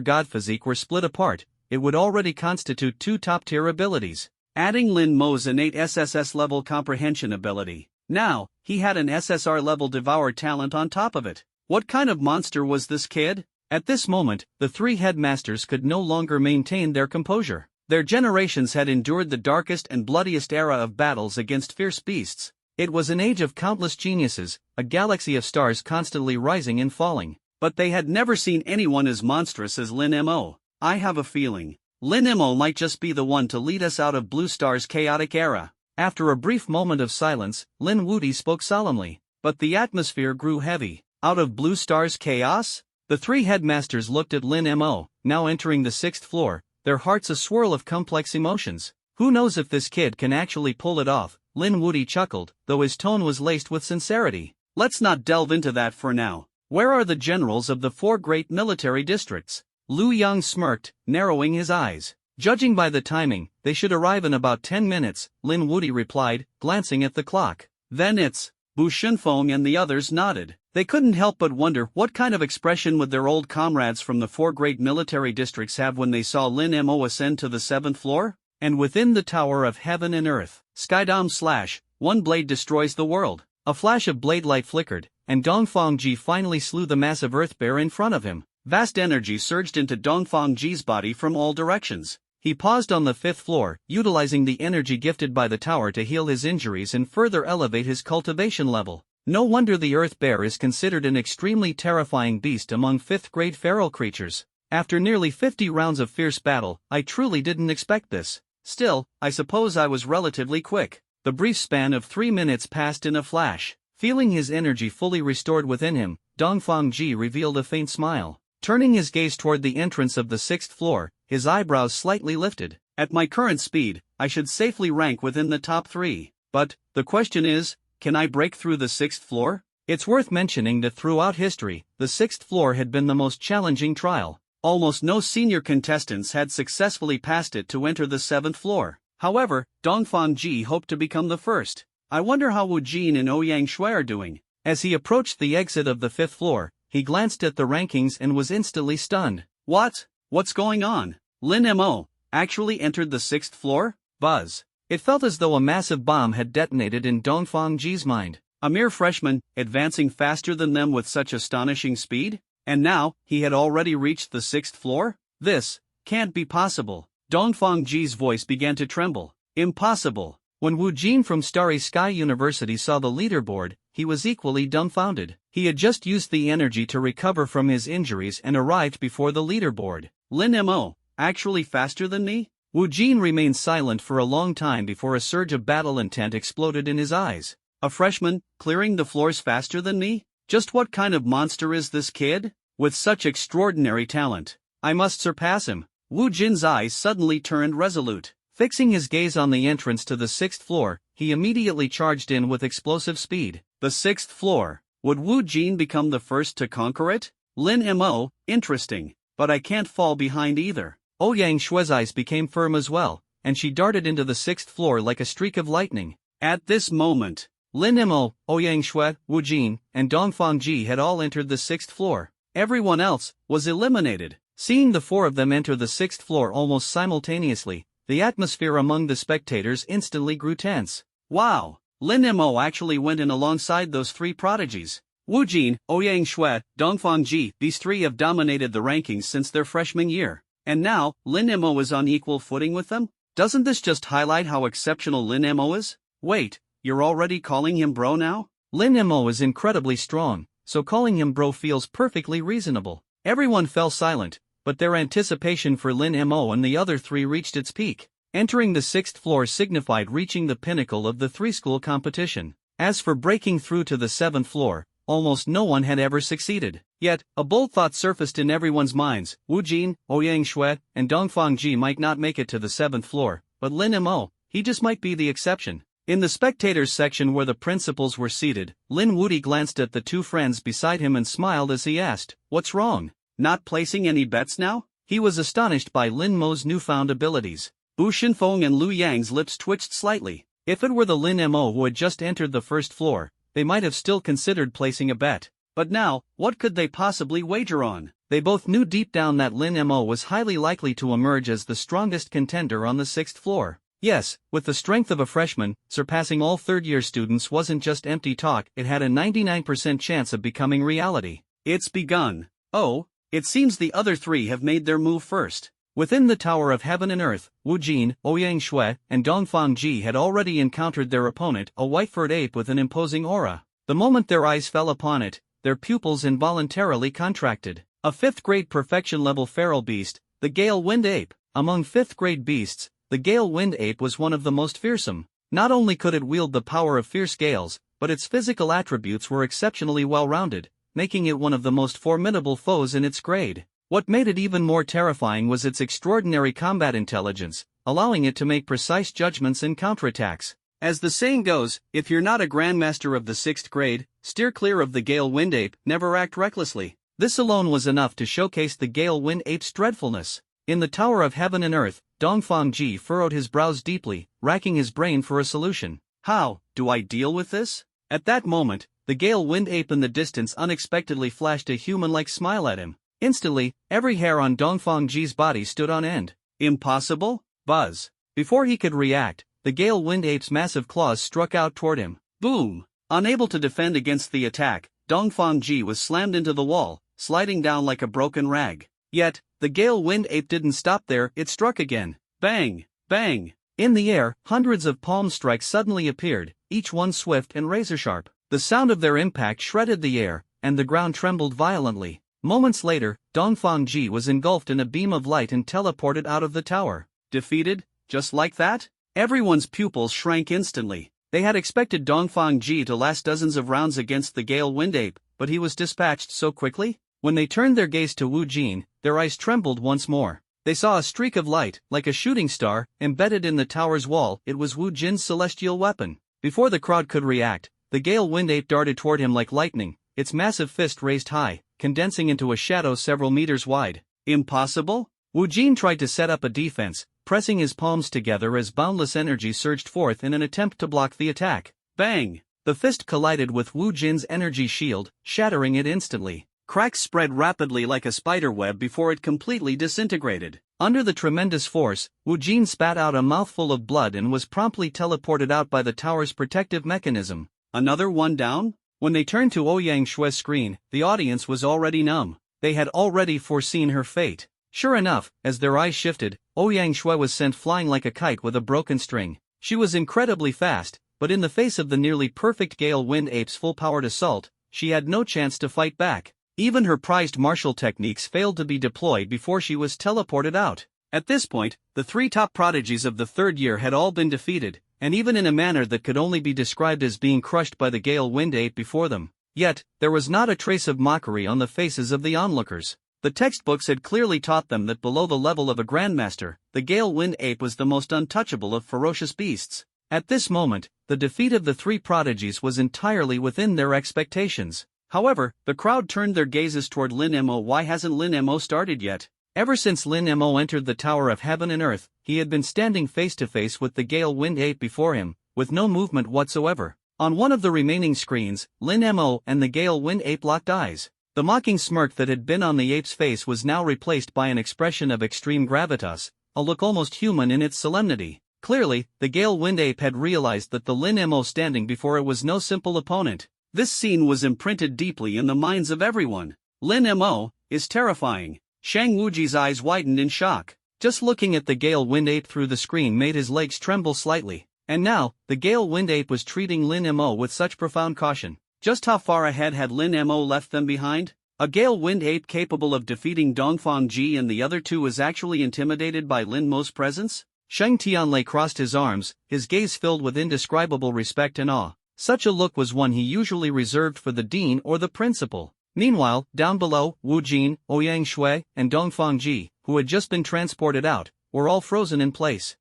God Physique were split apart, it would already constitute two top-tier abilities. Adding Lin Mo's innate SSS-level comprehension ability, now, he had an SSR-level devour talent on top of it. What kind of monster was this kid? At this moment, the three headmasters could no longer maintain their composure. Their generations had endured the darkest and bloodiest era of battles against fierce beasts. It was an age of countless geniuses, a galaxy of stars constantly rising and falling. But they had never seen anyone as monstrous as Lin Mo. I have a feeling Lin Mo might just be the one to lead us out of Blue Star's chaotic era. After a brief moment of silence, Lin Wuti spoke solemnly. But the atmosphere grew heavy. Out of Blue Star's chaos? The three headmasters looked at Lin Mo, now entering the sixth floor, their hearts a swirl of complex emotions. Who knows if this kid can actually pull it off? Lin Wuti chuckled, though his tone was laced with sincerity. Let's not delve into that for now. Where are the generals of the four great military districts? Lu Yang smirked, narrowing his eyes. Judging by the timing, they should arrive in about 10 minutes, Lin Wuti replied, glancing at the clock. Then it's... Bu Shunfeng and the others nodded. They couldn't help but wonder what kind of expression would their old comrades from the four great military districts have when they saw Lin Mo ascend to the seventh floor? And within the Tower of Heaven and Earth, Skydom slash, one blade destroys the world. A flash of blade light flickered, and Dongfangji finally slew the massive earth bear in front of him. Vast energy surged into Dongfangji's body from all directions. He paused on the fifth floor, utilizing the energy gifted by the tower to heal his injuries and further elevate his cultivation level. No wonder the earth bear is considered an extremely terrifying beast among fifth-grade feral creatures. After nearly 50 rounds of fierce battle, I truly didn't expect this. Still, I suppose I was relatively quick. The brief span of 3 minutes passed in a flash. Feeling his energy fully restored within him, Dongfangji revealed a faint smile. Turning his gaze toward the entrance of the sixth floor, his eyebrows slightly lifted. At my current speed, I should safely rank within the top 3. But, the question is, can I break through the sixth floor? It's worth mentioning that throughout history, the sixth floor had been the most challenging trial. Almost no senior contestants had successfully passed it to enter the seventh floor. However, Dongfangji hoped to become the first. I wonder how Wu Jin and Ouyang Shui are doing. As he approached the exit of the fifth floor, he glanced at the rankings and was instantly stunned. What's going on? Lin Mo actually entered the sixth floor? Buzz. It felt as though a massive bomb had detonated in Dongfangji's mind. A mere freshman, advancing faster than them with such astonishing speed? And now, he had already reached the sixth floor? This can't be possible. Dongfangji's voice began to tremble. Impossible. When Wu Jin from Starry Sky University saw the leaderboard, he was equally dumbfounded. He had just used the energy to recover from his injuries and arrived before the leaderboard. Lin Mo, actually faster than me? Wu Jin remained silent for a long time before a surge of battle intent exploded in his eyes. A freshman, clearing the floors faster than me? Just what kind of monster is this kid? With such extraordinary talent, I must surpass him. Wu Jin's eyes suddenly turned resolute. Fixing his gaze on the entrance to the sixth floor, he immediately charged in with explosive speed. The sixth floor. Would Wu Jin become the first to conquer it? Lin Mo, interesting. But I can't fall behind either. Ouyang Shui's eyes became firm as well, and she darted into the sixth floor like a streak of lightning. At this moment, Lin Mo, Ouyang Shui, Wu Jin, and Dongfangji had all entered the sixth floor. Everyone else was eliminated. Seeing the four of them enter the sixth floor almost simultaneously, the atmosphere among the spectators instantly grew tense. Wow! Lin Mo actually went in alongside those three prodigies. Wu Jin, Ouyang Shui, Dongfangji, these three have dominated the rankings since their freshman year. And now, Lin Mo is on equal footing with them? Doesn't this just highlight how exceptional Lin Mo is? Wait, you're already calling him bro now? Lin Mo is incredibly strong, so calling him bro feels perfectly reasonable. Everyone fell silent, but their anticipation for Lin Mo and the other three reached its peak. Entering the sixth floor signified reaching the pinnacle of the three-school competition. As for breaking through to the seventh floor, almost no one had ever succeeded. Yet, a bold thought surfaced in everyone's minds: Wu Jin, Ouyang Shui, and Dongfang Ji might not make it to the 7th floor, but Lin Mo, he just might be the exception. In the spectators section where the principals were seated, Lin Wuti glanced at the two friends beside him and smiled as he asked, "What's wrong? Not placing any bets now?" He was astonished by Lin Mo's newfound abilities. Bu Shinfeng and Lu Yang's lips twitched slightly. If it were the Lin Mo who had just entered the 1st floor, they might have still considered placing a bet. But now, what could they possibly wager on? They both knew deep down that Lin Mo was highly likely to emerge as the strongest contender on the 6th floor. Yes, with the strength of a freshman, surpassing all third-year students wasn't just empty talk, it had a 99% chance of becoming reality. It's begun. Oh, it seems the other three have made their move first. Within the Tower of Heaven and Earth, Wu Jin, Ouyang Shui, and Dongfang Ji had already encountered their opponent, a white-furred ape with an imposing aura. The moment their eyes fell upon it, their pupils involuntarily contracted. A 5th-grade perfection-level feral beast, the Gale Wind Ape. Among 5th-grade beasts, the Gale Wind Ape was one of the most fearsome. Not only could it wield the power of fierce gales, but its physical attributes were exceptionally well-rounded, making it one of the most formidable foes in its grade. What made it even more terrifying was its extraordinary combat intelligence, allowing it to make precise judgments and counterattacks. As the saying goes, if you're not a grandmaster of the 6th grade, steer clear of the Gale Wind Ape, never act recklessly. This alone was enough to showcase the Gale Wind Ape's dreadfulness. In the Tower of Heaven and Earth, Dongfang Ji furrowed his brows deeply, racking his brain for a solution. How do I deal with this? At that moment, the Gale Wind Ape in the distance unexpectedly flashed a human-like smile at him. Instantly, every hair on Dongfang Ji's body stood on end. Impossible? Buzz. Before he could react, the Gale Wind Ape's massive claws struck out toward him. Boom! Unable to defend against the attack, Dongfang Ji was slammed into the wall, sliding down like a broken rag. Yet, the Gale Wind Ape didn't stop there, it struck again. Bang! Bang! In the air, hundreds of palm strikes suddenly appeared, each one swift and razor-sharp. The sound of their impact shredded the air, and the ground trembled violently. Moments later, Dongfang Ji was engulfed in a beam of light and teleported out of the tower. Defeated? Just like that? Everyone's pupils shrank instantly. They had expected Dongfang Ji to last dozens of rounds against the Gale Wind Ape, but he was dispatched so quickly? When they turned their gaze to Wu Jin, their eyes trembled once more. They saw a streak of light, like a shooting star, embedded in the tower's wall. It was Wu Jin's celestial weapon. Before the crowd could react, the Gale Wind Ape darted toward him like lightning, its massive fist raised high, condensing into a shadow several meters wide. Impossible? Wu Jin tried to set up a defense, pressing his palms together as boundless energy surged forth in an attempt to block the attack. Bang! The fist collided with Wu Jin's energy shield, shattering it instantly. Cracks spread rapidly like a spiderweb before it completely disintegrated. Under the tremendous force, Wu Jin spat out a mouthful of blood and was promptly teleported out by the tower's protective mechanism. Another one down? When they turned to Ouyang Shui's screen, the audience was already numb. They had already foreseen her fate. Sure enough, as their eyes shifted, Ouyang Shui was sent flying like a kite with a broken string. She was incredibly fast, but in the face of the nearly perfect Gale Wind Ape's full-powered assault, she had no chance to fight back. Even her prized martial techniques failed to be deployed before she was teleported out. At this point, the three top prodigies of the 3rd year had all been defeated, and even in a manner that could only be described as being crushed by the Gale Wind Ape before them. Yet, there was not a trace of mockery on the faces of the onlookers. The textbooks had clearly taught them that below the level of a grandmaster, the Gale Wind Ape was the most untouchable of ferocious beasts. At this moment, the defeat of the three prodigies was entirely within their expectations. However, the crowd turned their gazes toward Lin Mo. Why hasn't Lin Mo started yet? Ever since Lin Mo entered the Tower of Heaven and Earth, he had been standing face to face with the Gale Wind Ape before him, with no movement whatsoever. On one of the remaining screens, Lin Mo and the Gale Wind Ape locked eyes. The mocking smirk that had been on the ape's face was now replaced by an expression of extreme gravitas, a look almost human in its solemnity. Clearly, the Gale Wind Ape had realized that the Lin Mo standing before it was no simple opponent. This scene was imprinted deeply in the minds of everyone. Lin Mo is terrifying. Shang Wuji's eyes widened in shock. Just looking at the Gale Wind Ape through the screen made his legs tremble slightly. And now, the Gale Wind Ape was treating Lin Mo with such profound caution. Just how far ahead had Lin Mo left them behind? A Gale Wind Ape capable of defeating Dongfang Ji and the other two was actually intimidated by Lin Mo's presence? Sheng Tianlei crossed his arms, his gaze filled with indescribable respect and awe. Such a look was one he usually reserved for the dean or the principal. Meanwhile, down below, Wu Jin, Ouyang Shui, and Dongfang Ji, who had just been transported out, were all frozen in place.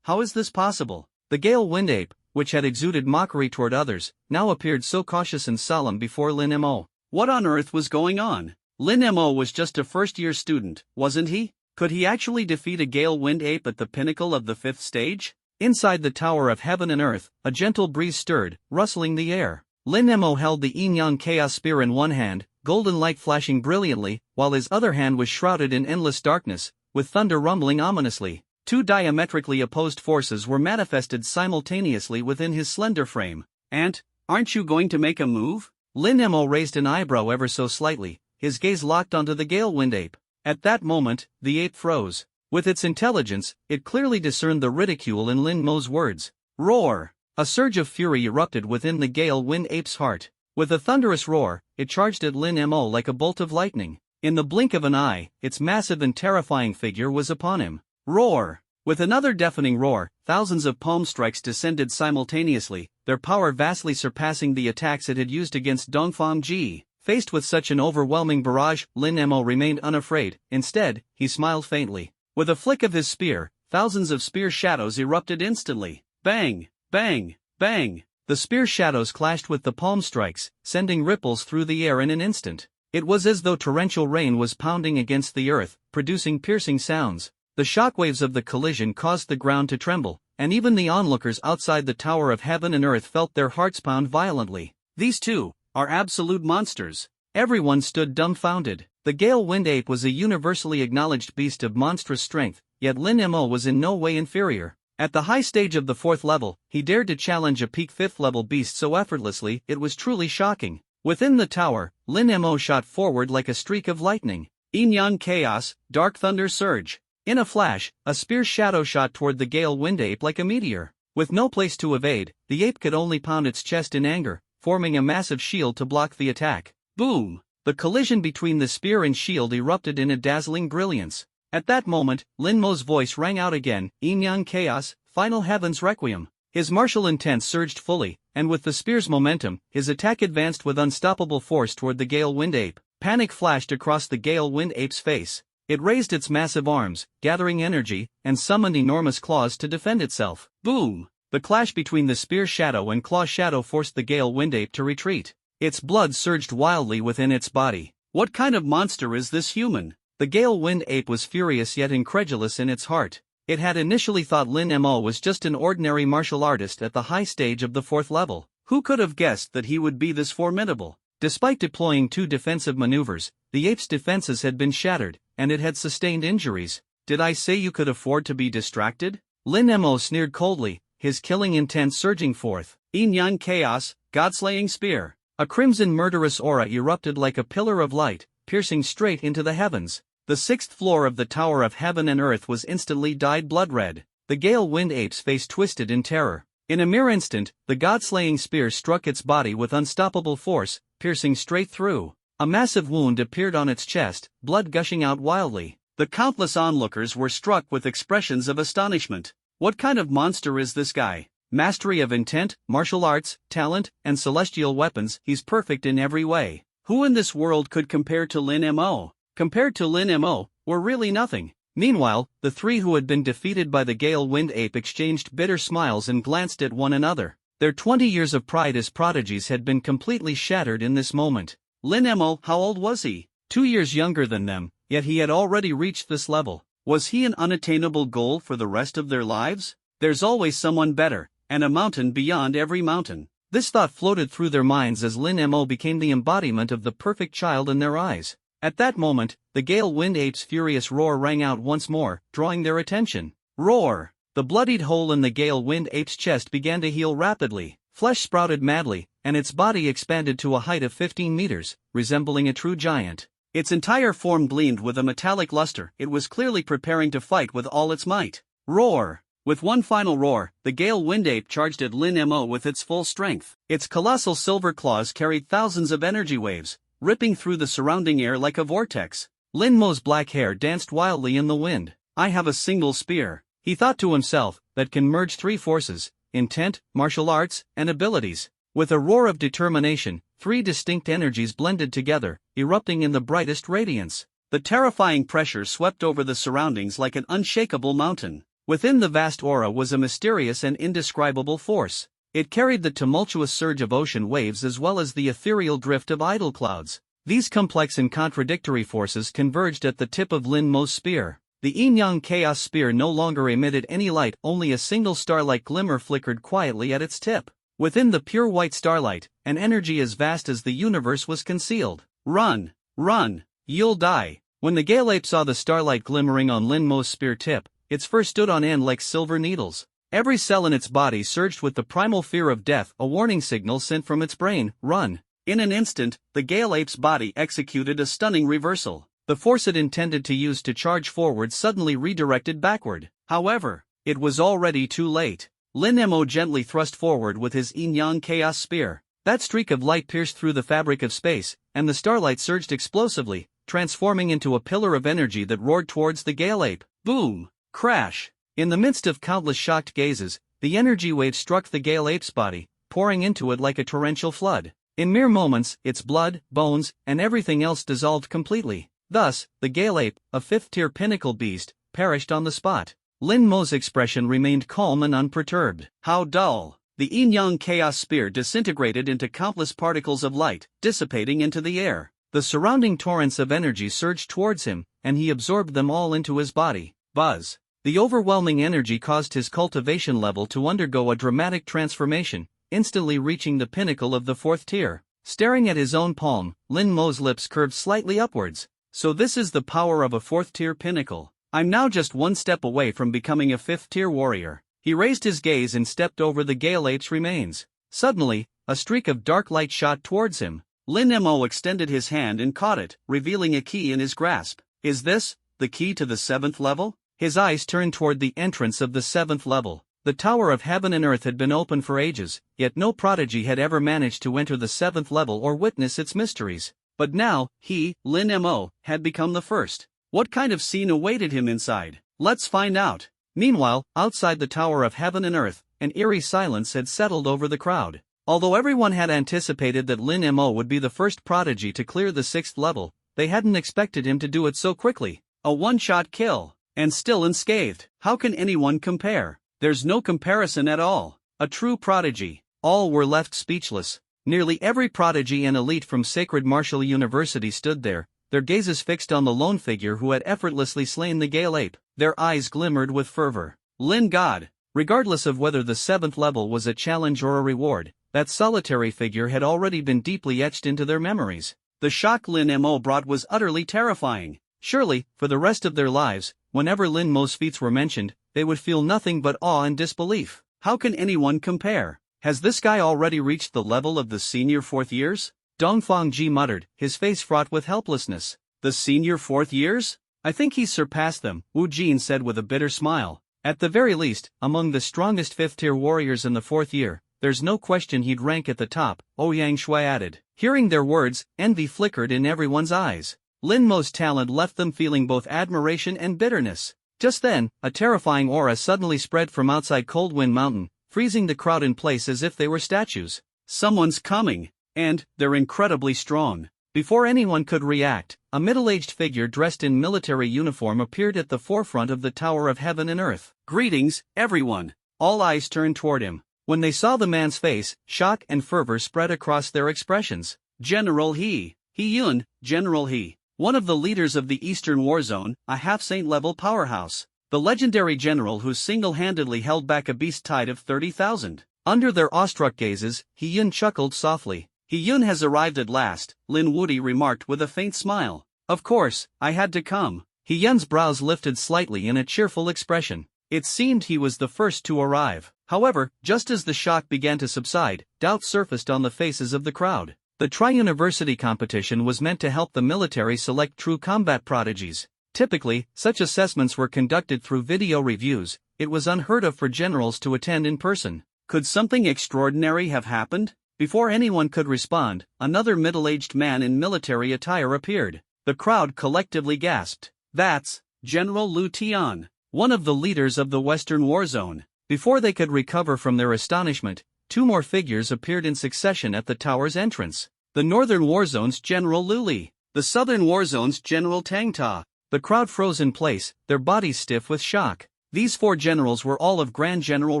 How is this possible? The Gale Wind Ape, which had exuded mockery toward others, now appeared so cautious and solemn before Lin Mo. What on earth was going on? Lin Mo was just a first-year student, wasn't he? Could he actually defeat a Gale Wind Ape at the pinnacle of the 5th stage? Inside the Tower of Heaven and Earth, a gentle breeze stirred, rustling the air. Lin Mo held the Yin-Yang Chaos Spear in one hand, golden light flashing brilliantly, while his other hand was shrouded in endless darkness, with thunder rumbling ominously. Two diametrically opposed forces were manifested simultaneously within his slender frame. "Aunt, aren't you going to make a move?" Lin Mo raised an eyebrow ever so slightly, his gaze locked onto the Gale Wind Ape. At that moment, the ape froze. With its intelligence, it clearly discerned the ridicule in Lin Mo's words. Roar! A surge of fury erupted within the Gale Wind Ape's heart. With a thunderous roar, it charged at Lin Mo like a bolt of lightning. In the blink of an eye, its massive and terrifying figure was upon him. Roar! With another deafening roar, thousands of palm strikes descended simultaneously, their power vastly surpassing the attacks it had used against Dongfang Ji. Faced with such an overwhelming barrage, Lin Mo remained unafraid. Instead, he smiled faintly. With a flick of his spear, thousands of spear shadows erupted instantly. Bang! Bang! Bang! The spear shadows clashed with the palm strikes, sending ripples through the air in an instant. It was as though torrential rain was pounding against the earth, producing piercing sounds. The shockwaves of the collision caused the ground to tremble, and even the onlookers outside the Tower of Heaven and Earth felt their hearts pound violently. These two are absolute monsters. Everyone stood dumbfounded. The Gale Wind Ape was a universally acknowledged beast of monstrous strength, yet Lin Mo was in no way inferior. At the high stage of the 4th level, he dared to challenge a peak 5th level beast so effortlessly it was truly shocking. Within the tower, Lin Mo shot forward like a streak of lightning. Yin-Yang Chaos, Dark Thunder Surge. In a flash, a spear shadow shot toward the Gale Wind Ape like a meteor. With no place to evade, the ape could only pound its chest in anger, forming a massive shield to block the attack. Boom! The collision between the spear and shield erupted in a dazzling brilliance. At that moment, Lin Mo's voice rang out again, Yin-Yang Chaos, Final Heaven's Requiem. His martial intent surged fully, and with the spear's momentum, his attack advanced with unstoppable force toward the Gale Wind Ape. Panic flashed across the Gale Wind Ape's face. It raised its massive arms, gathering energy, and summoned enormous claws to defend itself. Boom! The clash between the spear shadow and claw shadow forced the Gale Wind Ape to retreat. Its blood surged wildly within its body. What kind of monster is this human? The Gale Wind Ape was furious yet incredulous in its heart. It had initially thought Lin Mo was just an ordinary martial artist at the high stage of the 4th level. Who could have guessed that he would be this formidable? Despite deploying 2 defensive maneuvers, the ape's defenses had been shattered, and it had sustained injuries. Did I say you could afford to be distracted? Lin Mo sneered coldly, his killing intent surging forth. Yin-Yang Chaos, God-slaying Spear. A crimson murderous aura erupted like a pillar of light, piercing straight into the heavens. The 6th floor of the Tower of Heaven and Earth was instantly dyed blood red. The Gale Wind Ape's face twisted in terror. In a mere instant, the God-slaying spear struck its body with unstoppable force, piercing straight through. A massive wound appeared on its chest, blood gushing out wildly. The countless onlookers were struck with expressions of astonishment. What kind of monster is this guy? Mastery of intent, martial arts, talent, and celestial weapons, he's perfect in every way. Who in this world could compare to Lin Mo? Compared to Lin Mo, we're really nothing. Meanwhile, the 3 who had been defeated by the Gale Wind Ape exchanged bitter smiles and glanced at one another. Their 20 years of pride as prodigies had been completely shattered in this moment. Lin Mo, how old was he? 2 years younger than them, yet he had already reached this level. Was he an unattainable goal for the rest of their lives? There's always someone better, and a mountain beyond every mountain. This thought floated through their minds as Lin Mo became the embodiment of the perfect child in their eyes. At that moment, the Gale Wind Ape's furious roar rang out once more, drawing their attention. Roar! The bloodied hole in the Gale Wind Ape's chest began to heal rapidly. Flesh sprouted madly, and its body expanded to a height of 15 meters, resembling a true giant. Its entire form gleamed with a metallic luster. It was clearly preparing to fight with all its might. Roar! With one final roar, the Gale Wind Ape charged at Lin Mo with its full strength. Its colossal silver claws carried thousands of energy waves, ripping through the surrounding air like a vortex. Lin Mo's black hair danced wildly in the wind. I have a single spear, he thought to himself, that can merge 3 forces: intent, martial arts, and abilities. With a roar of determination, three distinct energies blended together, erupting in the brightest radiance. The terrifying pressure swept over the surroundings like an unshakable mountain. Within the vast aura was a mysterious and indescribable force. It carried the tumultuous surge of ocean waves as well as the ethereal drift of idle clouds. These complex and contradictory forces converged at the tip of Lin Mo's spear. The yin-yang chaos spear no longer emitted any light, only a single star-like glimmer flickered quietly at its tip. Within the pure white starlight, an energy as vast as the universe was concealed. Run! Run! You'll die! When the Gale Ape saw the starlight glimmering on Lin Mo's spear tip, its fur stood on end like silver needles. Every cell in its body surged with the primal fear of death, a warning signal sent from its brain, run. In an instant, the Gale Ape's body executed a stunning reversal. The force it intended to use to charge forward suddenly redirected backward. However, it was already too late. Lin Mo gently thrust forward with his yin-yang chaos spear. That streak of light pierced through the fabric of space, and the starlight surged explosively, transforming into a pillar of energy that roared towards the Gale Ape. Boom! Crash! In the midst of countless shocked gazes, the energy wave struck the Gale Ape's body, pouring into it like a torrential flood. In mere moments, its blood, bones, and everything else dissolved completely. Thus, the Gale Ape, a fifth-tier pinnacle beast, perished on the spot. Lin Mo's expression remained calm and unperturbed. How dull! The yin-yang chaos spear disintegrated into countless particles of light, dissipating into the air. The surrounding torrents of energy surged towards him, and he absorbed them all into his body. Buzz! The overwhelming energy caused his cultivation level to undergo a dramatic transformation, instantly reaching the pinnacle of the fourth tier. Staring at his own palm, Lin Mo's lips curved slightly upwards. So this is the power of a fourth-tier pinnacle. I'm now just one step away from becoming a fifth-tier warrior. He raised his gaze and stepped over the Gale Ape's remains. Suddenly, a streak of dark light shot towards him. Lin Mo extended his hand and caught it, revealing a key in his grasp. Is this the key to the 7th level? His eyes turned toward the entrance of the 7th level. The Tower of Heaven and Earth had been open for ages, yet no prodigy had ever managed to enter the 7th level or witness its mysteries. But now, he, Lin Mo, had become the first. What kind of scene awaited him inside? Let's find out. Meanwhile, outside the Tower of Heaven and Earth, an eerie silence had settled over the crowd. Although everyone had anticipated that Lin Mo would be the first prodigy to clear the 6th level, they hadn't expected him to do it so quickly. A one-shot kill, and still unscathed. How can anyone compare? There's no comparison at all. A true prodigy. All were left speechless. Nearly every prodigy and elite from Sacred Martial University stood there, their gazes fixed on the lone figure who had effortlessly slain the Gale Ape. Their eyes glimmered with fervor. Lin God! Regardless of whether the 7th level was a challenge or a reward, that solitary figure had already been deeply etched into their memories. The shock Lin Mo brought was utterly terrifying. Surely, for the rest of their lives, whenever Lin Mo's feats were mentioned, they would feel nothing but awe and disbelief. How can anyone compare? Has this guy already reached the level of the senior 4th years? Dongfang Ji muttered, his face fraught with helplessness. The senior 4th years? I think he's surpassed them, Wu Jin said with a bitter smile. At the very least, among the strongest 5th-tier warriors in the 4th year, there's no question he'd rank at the top, Ouyang Shui added. Hearing their words, envy flickered in everyone's eyes. Lin Mo's talent left them feeling both admiration and bitterness. Just then, a terrifying aura suddenly spread from outside Coldwind Mountain, freezing the crowd in place as if they were statues. Someone's coming, and they're incredibly strong. Before anyone could react, a middle-aged figure dressed in military uniform appeared at the forefront of the Tower of Heaven and Earth. Greetings, everyone. All eyes turned toward him. When they saw the man's face, shock and fervor spread across their expressions. General He Yun, General He. One of the leaders of the Eastern War Zone, a half-saint-level powerhouse. The legendary general who single-handedly held back a beast tide of 30,000. Under their awestruck gazes, He Yun chuckled softly. He Yun has arrived at last, Lin Wudi remarked with a faint smile. Of course, I had to come. He Yun's brows lifted slightly in a cheerful expression. It seemed he was the first to arrive. However, just as the shock began to subside, doubt surfaced on the faces of the crowd. The tri-university competition was meant to help the military select true combat prodigies. Typically, such assessments were conducted through video reviews. It was unheard of for generals to attend in person. Could something extraordinary have happened? Before anyone could respond, another middle-aged man in military attire appeared. The crowd collectively gasped. That's General Lu Tian, one of the leaders of the Western War Zone. Before they could recover from their astonishment, two more figures appeared in succession at the tower's entrance. The Northern Warzone's General Luli. The Southern Warzone's General Tang Ta. The crowd froze in place, their bodies stiff with shock. These four generals were all of Grand General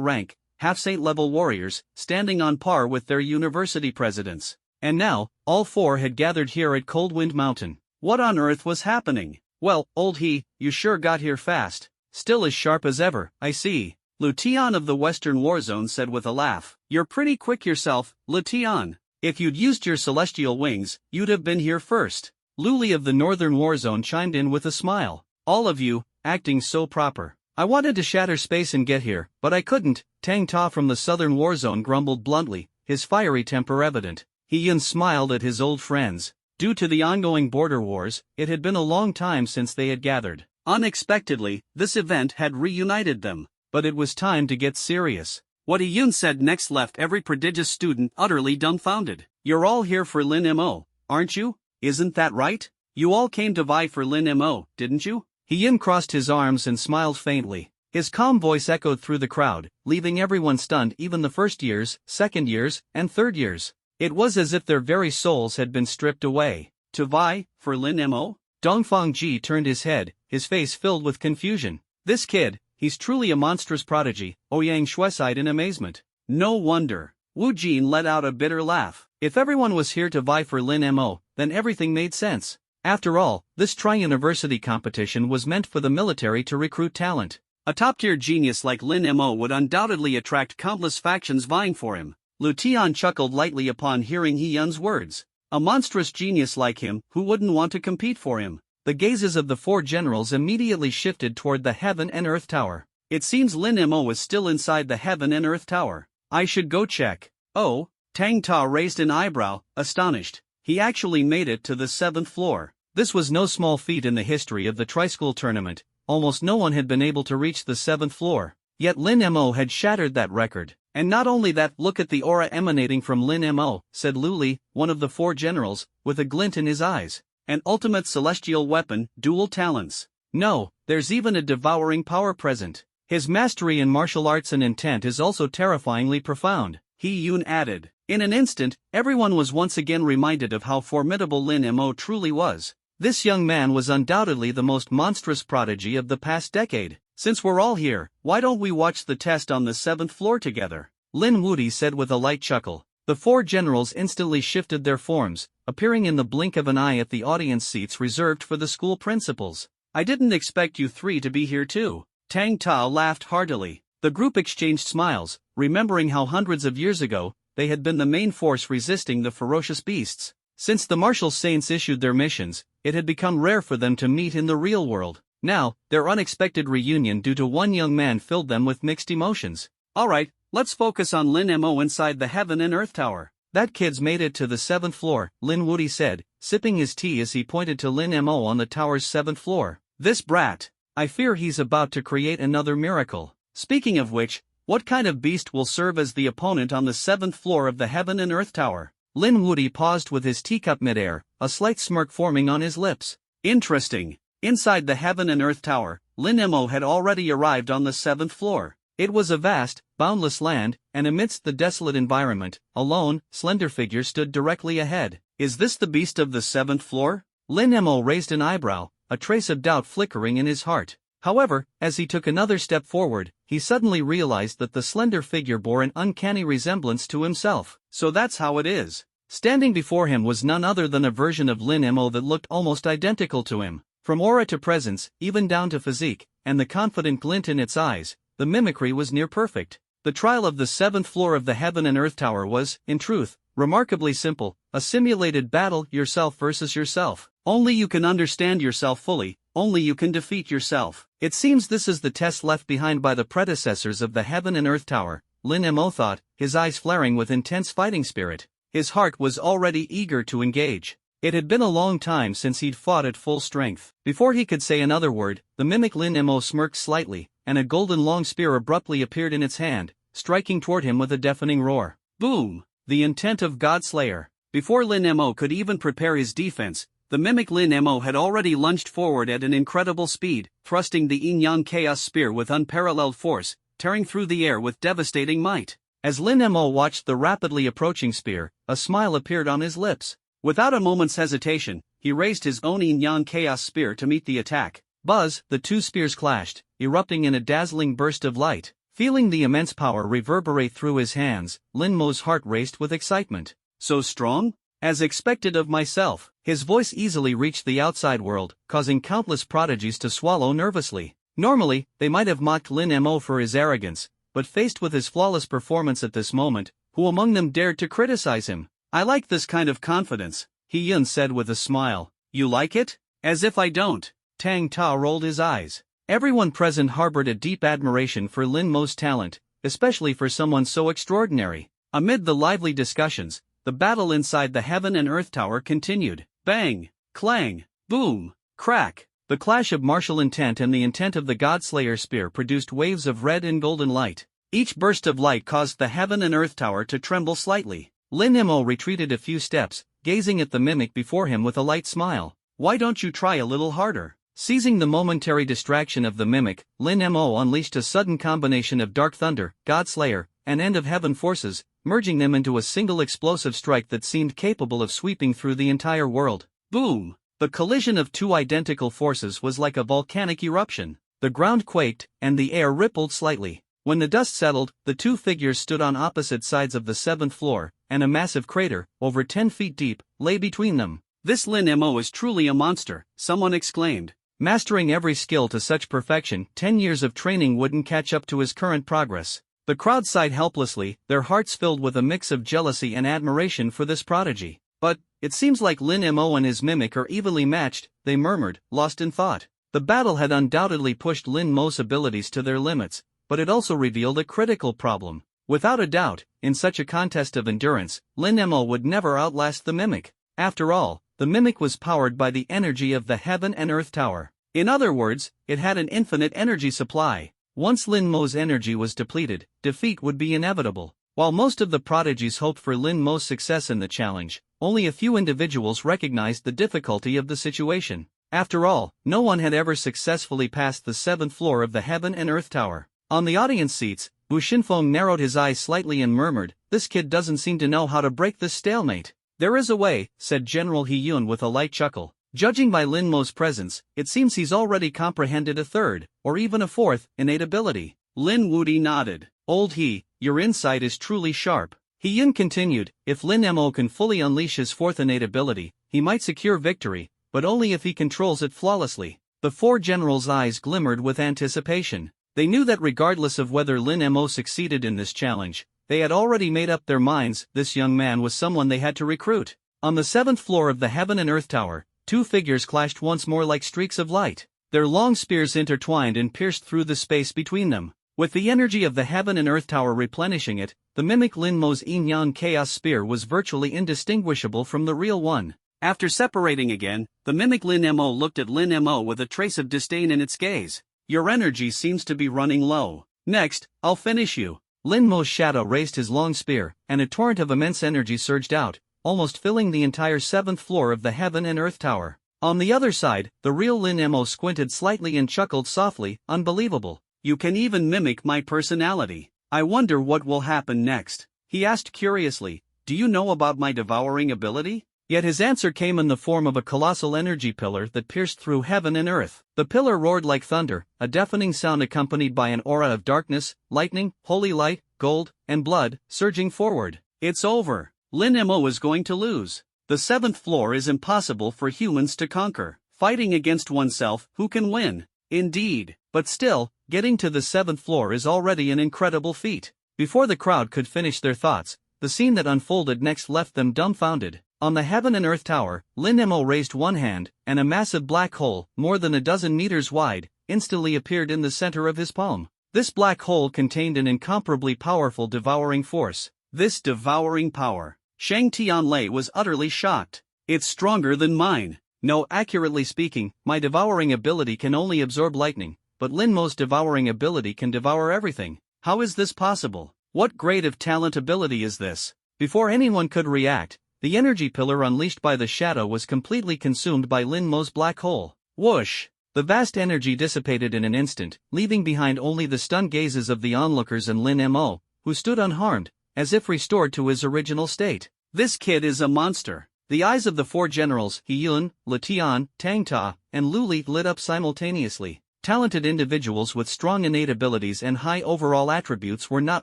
rank, half-saint-level warriors, standing on par with their university presidents. And now, all four had gathered here at Coldwind Mountain. What on earth was happening? Well, old he, you sure got here fast. Still as sharp as ever, I see. Luteon of the Western Warzone said with a laugh. You're pretty quick yourself, Luteon. If you'd used your celestial wings, you'd have been here first. Luli of the Northern Warzone chimed in with a smile. All of you, acting so proper. I wanted to shatter space and get here, but I couldn't. Tang Ta from the Southern Warzone grumbled bluntly, his fiery temper evident. He Yun smiled at his old friends. Due to the ongoing border wars, it had been a long time since they had gathered. Unexpectedly, this event had reunited them. But it was time to get serious. What Yun said next left every prodigious student utterly dumbfounded. You're all here for Lin Mo, aren't you? Isn't that right? You all came to vie for Lin Mo, didn't you? Yun crossed his arms and smiled faintly. His calm voice echoed through the crowd, leaving everyone stunned, even the first years, second years, and third years. It was as if their very souls had been stripped away. To vie for Lin Mo? Dongfang Ji turned his head, his face filled with confusion. This kid, he's truly a monstrous prodigy, Ouyang Shui sighed in amazement. No wonder. Wu Jin let out a bitter laugh. If everyone was here to vie for Lin Mo, then everything made sense. After all, this tri-university competition was meant for the military to recruit talent. A top-tier genius like Lin Mo would undoubtedly attract countless factions vying for him. Luteon chuckled lightly upon hearing Yun's words. A monstrous genius like him, who wouldn't want to compete for him? The gazes of the four generals immediately shifted toward the Heaven and Earth Tower. It seems Lin Mo is still inside the Heaven and Earth Tower. I should go check. Oh? Tang Ta raised an eyebrow, astonished. He actually made it to the 7th floor. This was no small feat in the history of the Tri-School tournament. Almost no one had been able to reach the 7th floor. Yet Lin Mo had shattered that record. And not only that, look at the aura emanating from Lin Mo, said Luli, one of the four generals, with a glint in his eyes. An ultimate celestial weapon, dual talents. No, there's even a devouring power present. His mastery in martial arts and intent is also terrifyingly profound. Yun added. In an instant, everyone was once again reminded of how formidable Lin Mo truly was. This young man was undoubtedly the most monstrous prodigy of the past decade. Since we're all here, why don't we watch the test on the 7th floor together? Lin Wudi said with a light chuckle. The four generals instantly shifted their forms, appearing in the blink of an eye at the audience seats reserved for the school principals. I didn't expect you three to be here too. Tang Ta laughed heartily. The group exchanged smiles, remembering how hundreds of years ago, they had been the main force resisting the ferocious beasts. Since the martial saints issued their missions, it had become rare for them to meet in the real world. Now, their unexpected reunion due to one young man filled them with mixed emotions. Alright, let's focus on Lin Mo inside the Heaven and Earth Tower. That kid's made it to the 7th floor, Lin Wudi said, sipping his tea as he pointed to Lin Mo on the tower's 7th floor. This brat. I fear he's about to create another miracle. Speaking of which, what kind of beast will serve as the opponent on the 7th floor of the Heaven and Earth Tower? Lin Wudi paused with his teacup midair, a slight smirk forming on his lips. Interesting. Inside the Heaven and Earth Tower, Lin Mo had already arrived on the 7th floor. It was a vast, boundless land, and amidst the desolate environment, a lone, slender figure stood directly ahead. Is this the beast of the 7th floor? Lin Mo raised an eyebrow, a trace of doubt flickering in his heart. However, as he took another step forward, he suddenly realized that the slender figure bore an uncanny resemblance to himself. So that's how it is. Standing before him was none other than a version of Lin Mo that looked almost identical to him. From aura to presence, even down to physique, and the confident glint in its eyes, the mimicry was near perfect. The trial of the 7th floor of the Heaven and Earth Tower was, in truth, remarkably simple, a simulated battle, yourself versus yourself. Only you can understand yourself fully, only you can defeat yourself. It seems this is the test left behind by the predecessors of the Heaven and Earth Tower, Lin Mo thought, his eyes flaring with intense fighting spirit. His heart was already eager to engage. It had been a long time since he'd fought at full strength. Before he could say another word, the mimic Lin Mo smirked slightly, and a golden long spear abruptly appeared in its hand, striking toward him with a deafening roar. Boom! The intent of Godslayer. Before Lin Mo could even prepare his defense, the mimic Lin Mo had already lunged forward at an incredible speed, thrusting the Yin Yang Chaos Spear with unparalleled force, tearing through the air with devastating might. As Lin Mo watched the rapidly approaching spear, a smile appeared on his lips. Without a moment's hesitation, he raised his own Yin-Yang Chaos Spear to meet the attack. Buzz, the two spears clashed, erupting in a dazzling burst of light. Feeling the immense power reverberate through his hands, Lin Mo's heart raced with excitement. So strong? As expected of myself. His voice easily reached the outside world, causing countless prodigies to swallow nervously. Normally, they might have mocked Lin Mo for his arrogance, but faced with his flawless performance at this moment, who among them dared to criticize him? I like this kind of confidence, He Yun said with a smile. You like it? As if I don't. Tang Ta rolled his eyes. Everyone present harbored a deep admiration for Lin Mo's talent, especially for someone so extraordinary. Amid the lively discussions, the battle inside the Heaven and Earth Tower continued. Bang! Clang! Boom! Crack! The clash of martial intent and the intent of the God-Slayer spear produced waves of red and golden light. Each burst of light caused the Heaven and Earth Tower to tremble slightly. Lin Mo retreated a few steps, gazing at the mimic before him with a light smile. Why don't you try a little harder? Seizing the momentary distraction of the mimic, Lin Mo unleashed a sudden combination of Dark Thunder, God-Slayer, and End of Heaven forces, merging them into a single explosive strike that seemed capable of sweeping through the entire world. Boom! The collision of two identical forces was like a volcanic eruption. The ground quaked, and the air rippled slightly. When the dust settled, the two figures stood on opposite sides of the 7th floor, and a massive crater, over 10 feet deep, lay between them. This Lin Mo is truly a monster, someone exclaimed. Mastering every skill to such perfection, 10 years of training wouldn't catch up to his current progress. The crowd sighed helplessly, their hearts filled with a mix of jealousy and admiration for this prodigy. But, it seems like Lin Mo and his mimic are evenly matched, they murmured, lost in thought. The battle had undoubtedly pushed Lin Mo's abilities to their limits, but it also revealed a critical problem. Without a doubt, in such a contest of endurance, Lin Mo would never outlast the mimic. After all, the mimic was powered by the energy of the Heaven and Earth Tower. In other words, it had an infinite energy supply. Once Lin Mo's energy was depleted, defeat would be inevitable. While most of the prodigies hoped for Lin Mo's success in the challenge, only a few individuals recognized the difficulty of the situation. After all, no one had ever successfully passed the 7th floor of the Heaven and Earth Tower. On the audience seats, Bu Xinfeng narrowed his eyes slightly and murmured, "This kid doesn't seem to know how to break this stalemate." "There is a way," said General He Yun with a light chuckle. "Judging by Lin Mo's presence, it seems he's already comprehended a third, or even a fourth, innate ability." Lin Wudi nodded. "Old He, your insight is truly sharp." He Yun continued, "If Lin Mo can fully unleash his fourth innate ability, he might secure victory, but only if he controls it flawlessly." The four generals' eyes glimmered with anticipation. They knew that regardless of whether Lin Mo succeeded in this challenge, they had already made up their minds this young man was someone they had to recruit. On the 7th floor of the Heaven and Earth Tower, two figures clashed once more like streaks of light. Their long spears intertwined and pierced through the space between them. With the energy of the Heaven and Earth Tower replenishing it, the mimic Lin Mo's Yin-Yang Chaos Spear was virtually indistinguishable from the real one. After separating again, the mimic Lin Mo looked at Lin Mo with a trace of disdain in its gaze. "Your energy seems to be running low. Next, I'll finish you." Lin Mo's shadow raised his long spear, and a torrent of immense energy surged out, almost filling the entire 7th floor of the Heaven and Earth Tower. On the other side, the real Lin Mo squinted slightly and chuckled softly, "Unbelievable. You can even mimic my personality. I wonder what will happen next." He asked curiously, "Do you know about my devouring ability?" Yet his answer came in the form of a colossal energy pillar that pierced through heaven and earth. The pillar roared like thunder, a deafening sound accompanied by an aura of darkness, lightning, holy light, gold, and blood, surging forward. "It's over. Lin Mo is going to lose. The 7th floor is impossible for humans to conquer. Fighting against oneself, who can win?" "Indeed. But still, getting to the 7th floor is already an incredible feat." Before the crowd could finish their thoughts, the scene that unfolded next left them dumbfounded. On the Heaven and Earth Tower, Lin Mo raised one hand, and a massive black hole, more than a dozen meters wide, instantly appeared in the center of his palm. This black hole contained an incomparably powerful devouring force. This devouring power. Shang Tianlei was utterly shocked. "It's stronger than mine." "No, accurately speaking, my devouring ability can only absorb lightning, but Lin Mo's devouring ability can devour everything." "How is this possible? What grade of talent ability is this?" Before anyone could react, the energy pillar unleashed by the shadow was completely consumed by Lin Mo's black hole. Whoosh! The vast energy dissipated in an instant, leaving behind only the stunned gazes of the onlookers and Lin Mo, who stood unharmed, as if restored to his original state. This kid is a monster. The eyes of the four generals, He Yun, Letian, Tang Ta, and Lu Li, lit up simultaneously. Talented individuals with strong innate abilities and high overall attributes were not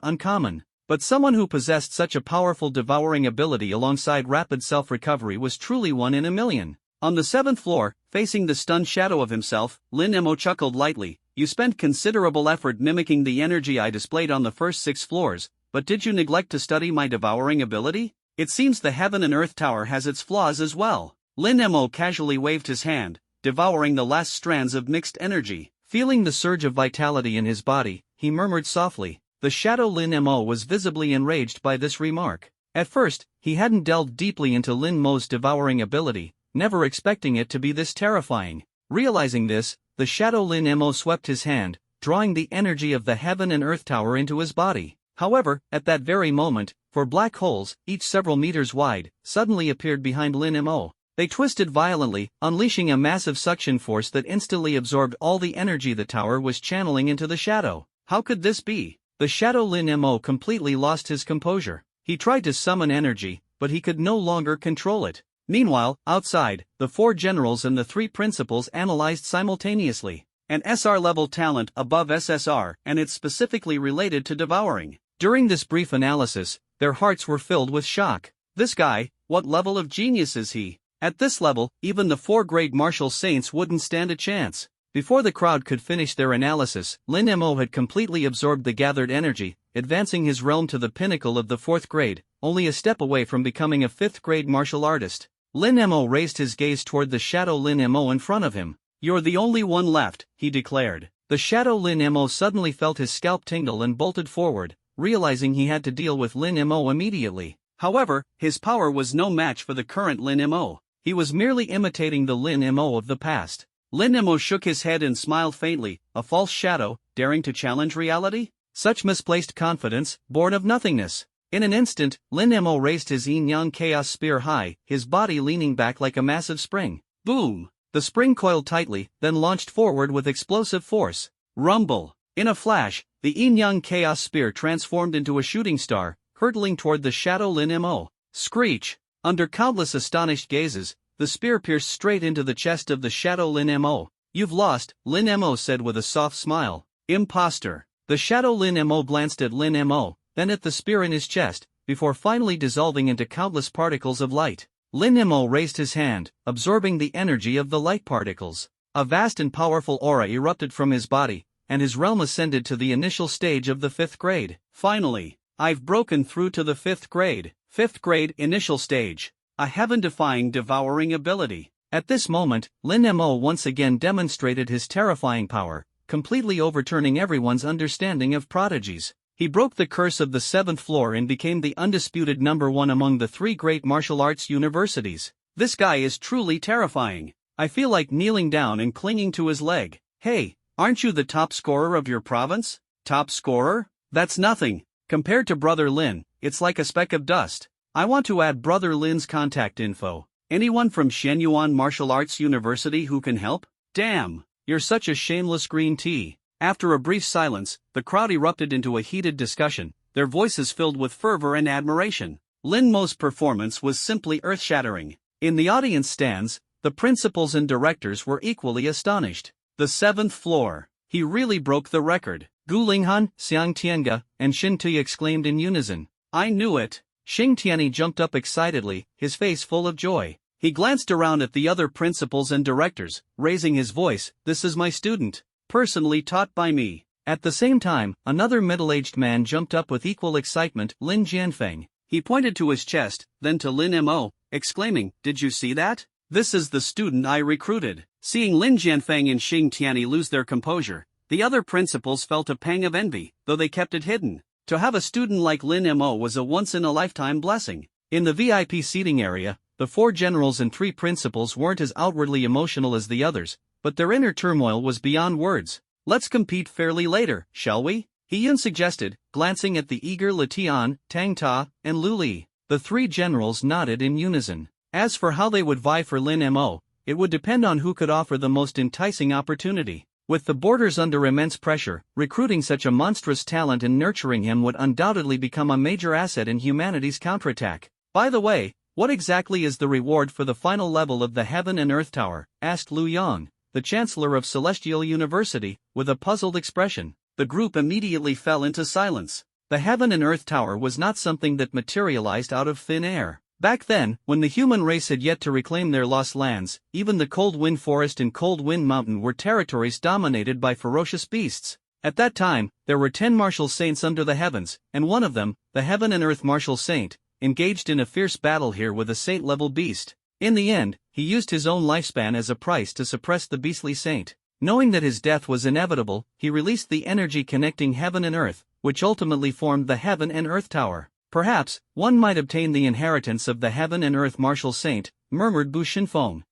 uncommon. But someone who possessed such a powerful devouring ability alongside rapid self-recovery was truly one in a million. On the 7th floor, facing the stunned shadow of himself, Lin Mo chuckled lightly. You spent considerable effort mimicking the energy I displayed on the first 6 floors, but did you neglect to study my devouring ability? It seems the Heaven and Earth Tower has its flaws as well. Lin Mo casually waved his hand, devouring the last strands of mixed energy. Feeling the surge of vitality in his body, he murmured softly. The shadow Lin Mo was visibly enraged by this remark. At first, he hadn't delved deeply into Lin Mo's devouring ability, never expecting it to be this terrifying. Realizing this, the shadow Lin Mo swept his hand, drawing the energy of the Heaven and Earth Tower into his body. However, at that very moment, 4 black holes, each several meters wide, suddenly appeared behind Lin Mo. They twisted violently, unleashing a massive suction force that instantly absorbed all the energy the tower was channeling into the shadow. How could this be? The shadow Lin Mo completely lost his composure. He tried to summon energy, but he could no longer control it. Meanwhile, outside, the 4 generals and the 3 principals analyzed simultaneously. An SR-level talent above SSR, and it's specifically related to devouring. During this brief analysis, their hearts were filled with shock. This guy, what level of genius is he? At this level, even the 4 great martial saints wouldn't stand a chance. Before the crowd could finish their analysis, Lin Mo had completely absorbed the gathered energy, advancing his realm to the pinnacle of the 4th grade, only a step away from becoming a 5th grade martial artist. Lin Mo raised his gaze toward the shadow Lin Mo in front of him. You're the only one left, he declared. The shadow Lin Mo suddenly felt his scalp tingle and bolted forward, realizing he had to deal with Lin Mo immediately. However, his power was no match for the current Lin Mo. He was merely imitating the Lin Mo of the past. Lin Mo shook his head and smiled faintly. A false shadow, daring to challenge reality? Such misplaced confidence, born of nothingness. In an instant, Lin Mo raised his yin-yang chaos spear high, his body leaning back like a massive spring. Boom! The spring coiled tightly, then launched forward with explosive force. Rumble! In a flash, the yin-yang chaos spear transformed into a shooting star, hurtling toward the shadow Lin Mo. Screech! Under countless astonished gazes, the spear pierced straight into the chest of the shadow Lin Mo. You've lost, Lin Mo said with a soft smile. Imposter. The shadow Lin Mo glanced at Lin Mo, then at the spear in his chest, before finally dissolving into countless particles of light. Lin Mo raised his hand, absorbing the energy of the light particles. A vast and powerful aura erupted from his body, and his realm ascended to the initial stage of the 5th grade. Finally, I've broken through to the 5th grade. 5th grade initial stage. A heaven-defying devouring ability. At this moment, Lin Mo once again demonstrated his terrifying power, completely overturning everyone's understanding of prodigies. He broke the curse of the 7th floor and became the undisputed number 1 among the 3 great martial arts universities. This guy is truly terrifying. I feel like kneeling down and clinging to his leg. Hey, aren't you the top scorer of your province? Top scorer? That's nothing. Compared to Brother Lin, it's like a speck of dust. I want to add Brother Lin's contact info. Anyone from Shenyuan Martial Arts University who can help? Damn, you're such a shameless green tea. After a brief silence, the crowd erupted into a heated discussion, their voices filled with fervor and admiration. Lin Mo's performance was simply earth-shattering. In the audience stands, the principals and directors were equally astonished. The 7th floor. He really broke the record. Gu Linghan, Xiang Tiange, and Xin Tui exclaimed in unison. I knew it. Xing Tianyi jumped up excitedly, his face full of joy. He glanced around at the other principals and directors, raising his voice. This is my student, personally taught by me. At the same time, another middle-aged man jumped up with equal excitement, Lin Jianfeng. He pointed to his chest, then to Lin Mo, exclaiming, Did you see that? This is the student I recruited. Seeing Lin Jianfeng and Xing Tianyi lose their composure, the other principals felt a pang of envy, though they kept it hidden. To have a student like Lin Mo was a once-in-a-lifetime blessing. In the VIP seating area, the 4 generals and 3 principals weren't as outwardly emotional as the others, but their inner turmoil was beyond words. Let's compete fairly later, shall we? He Yun suggested, glancing at the eager Letian, Tang Ta, and Lu Li. The 3 generals nodded in unison. As for how they would vie for Lin Mo, it would depend on who could offer the most enticing opportunity. With the boarders under immense pressure, recruiting such a monstrous talent and nurturing him would undoubtedly become a major asset in humanity's counterattack. By the way, what exactly is the reward for the final level of the Heaven and Earth Tower? Asked Liu Yang, the Chancellor of Celestial University, with a puzzled expression. The group immediately fell into silence. The Heaven and Earth Tower was not something that materialized out of thin air. Back then, when the human race had yet to reclaim their lost lands, even the Cold Wind Forest and Cold Wind Mountain were territories dominated by ferocious beasts. At that time, there were 10 martial saints under the heavens, and one of them, the Heaven and Earth Martial Saint, engaged in a fierce battle here with a saint-level beast. In the end, he used his own lifespan as a price to suppress the beastly saint. Knowing that his death was inevitable, he released the energy connecting heaven and earth, which ultimately formed the Heaven and Earth Tower. Perhaps, one might obtain the inheritance of the Heaven and Earth Martial Saint, murmured Bu Shinfeng.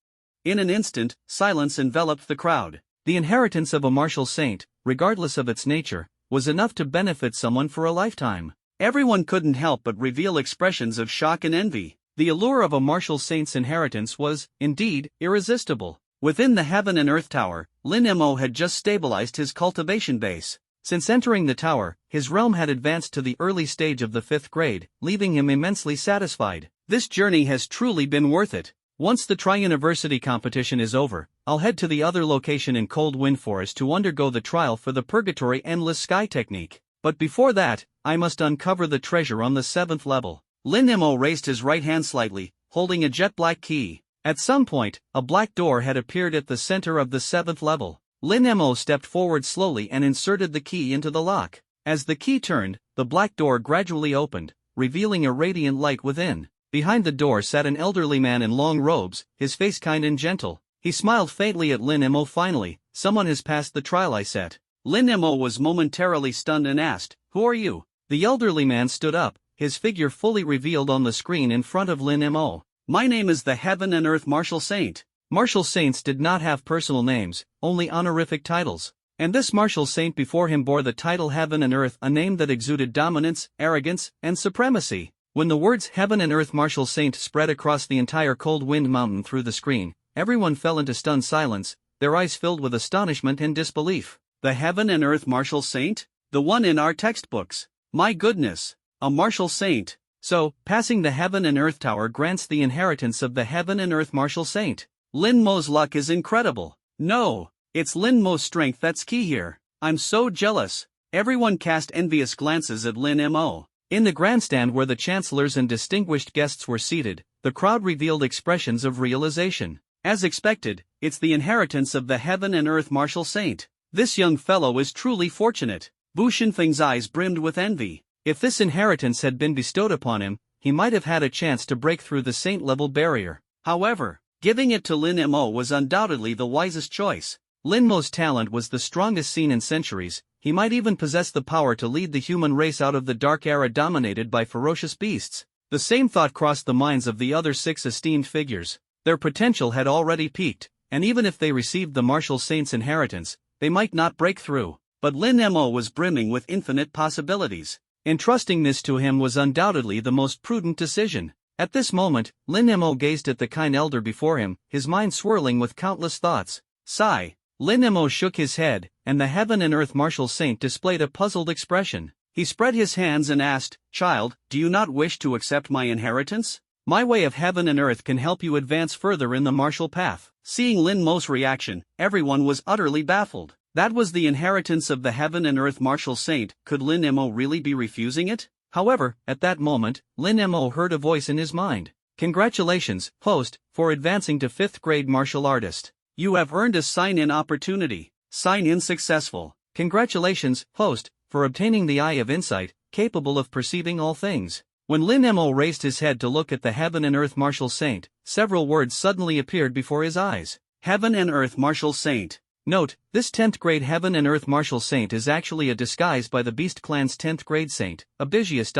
In an instant, silence enveloped the crowd. The inheritance of a martial saint, regardless of its nature, was enough to benefit someone for a lifetime. Everyone couldn't help but reveal expressions of shock and envy. The allure of a martial saint's inheritance was, indeed, irresistible. Within the Heaven and Earth Tower, Lin Mo had just stabilized his cultivation base. Since entering the tower, his realm had advanced to the early stage of the 5th grade, leaving him immensely satisfied. This journey has truly been worth it. Once the tri-university competition is over, I'll head to the other location in Cold Wind Forest to undergo the trial for the Purgatory Endless Sky technique. But before that, I must uncover the treasure on the 7th level. Lin Mo raised his right hand slightly, holding a jet-black key. At some point, a black door had appeared at the center of the 7th level. Lin Mo stepped forward slowly and inserted the key into the lock. As the key turned, the black door gradually opened, revealing a radiant light within. Behind the door sat an elderly man in long robes, his face kind and gentle. He smiled faintly at Lin Mo. Finally, someone has passed the trial I set. Lin Mo was momentarily stunned and asked, "Who are you?" The elderly man stood up, his figure fully revealed on the screen in front of Lin Mo. "My name is the Heaven and Earth Martial Saint." Martial saints did not have personal names, only honorific titles. And this martial saint before him bore the title Heaven and Earth, a name that exuded dominance, arrogance, and supremacy. When the words Heaven and Earth Martial Saint spread across the entire Cold Wind Mountain through the screen, everyone fell into stunned silence, their eyes filled with astonishment and disbelief. The Heaven and Earth Martial Saint? The one in our textbooks. My goodness, a martial saint. So, passing the Heaven and Earth Tower grants the inheritance of the Heaven and Earth Martial Saint. Lin Mo's luck is incredible. No, it's Lin Mo's strength that's key here. I'm so jealous. Everyone cast envious glances at Lin Mo. In the grandstand where the chancellors and distinguished guests were seated, the crowd revealed expressions of realization. As expected, it's the inheritance of the Heaven and Earth Martial Saint. This young fellow is truly fortunate. Bu Shinfeng's eyes brimmed with envy. If this inheritance had been bestowed upon him, he might have had a chance to break through the saint-level barrier. However, giving it to Lin Mo was undoubtedly the wisest choice. Lin Mo's talent was the strongest seen in centuries. He might even possess the power to lead the human race out of the dark era dominated by ferocious beasts. The same thought crossed the minds of the other 6 esteemed figures. Their potential had already peaked, and even if they received the martial saint's inheritance, they might not break through. But Lin Mo was brimming with infinite possibilities. Entrusting this to him was undoubtedly the most prudent decision. At this moment, Lin Mo gazed at the kind elder before him, his mind swirling with countless thoughts. Sigh. Lin Mo shook his head, and the Heaven and Earth Martial Saint displayed a puzzled expression. He spread his hands and asked, "Child, do you not wish to accept my inheritance? My way of heaven and earth can help you advance further in the martial path." Seeing Lin Mo's reaction, everyone was utterly baffled. That was the inheritance of the Heaven and Earth Martial Saint. Could Lin Mo really be refusing it? However, at that moment, Lin Mo heard a voice in his mind. "Congratulations, host, for advancing to 5th grade martial artist. You have earned a sign-in opportunity. Sign in successful." "Congratulations, host, for obtaining the Eye of Insight, capable of perceiving all things." When Lin Mo raised his head to look at the Heaven and Earth Martial Saint, several words suddenly appeared before his eyes. Heaven and Earth Martial Saint. Note, this 10th grade Heaven and Earth Martial Saint is actually a disguise by the Beast Clan's 10th grade saint, Abisius.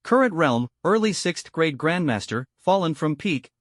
Current realm, early 6th grade Grandmaster, fallen from peak.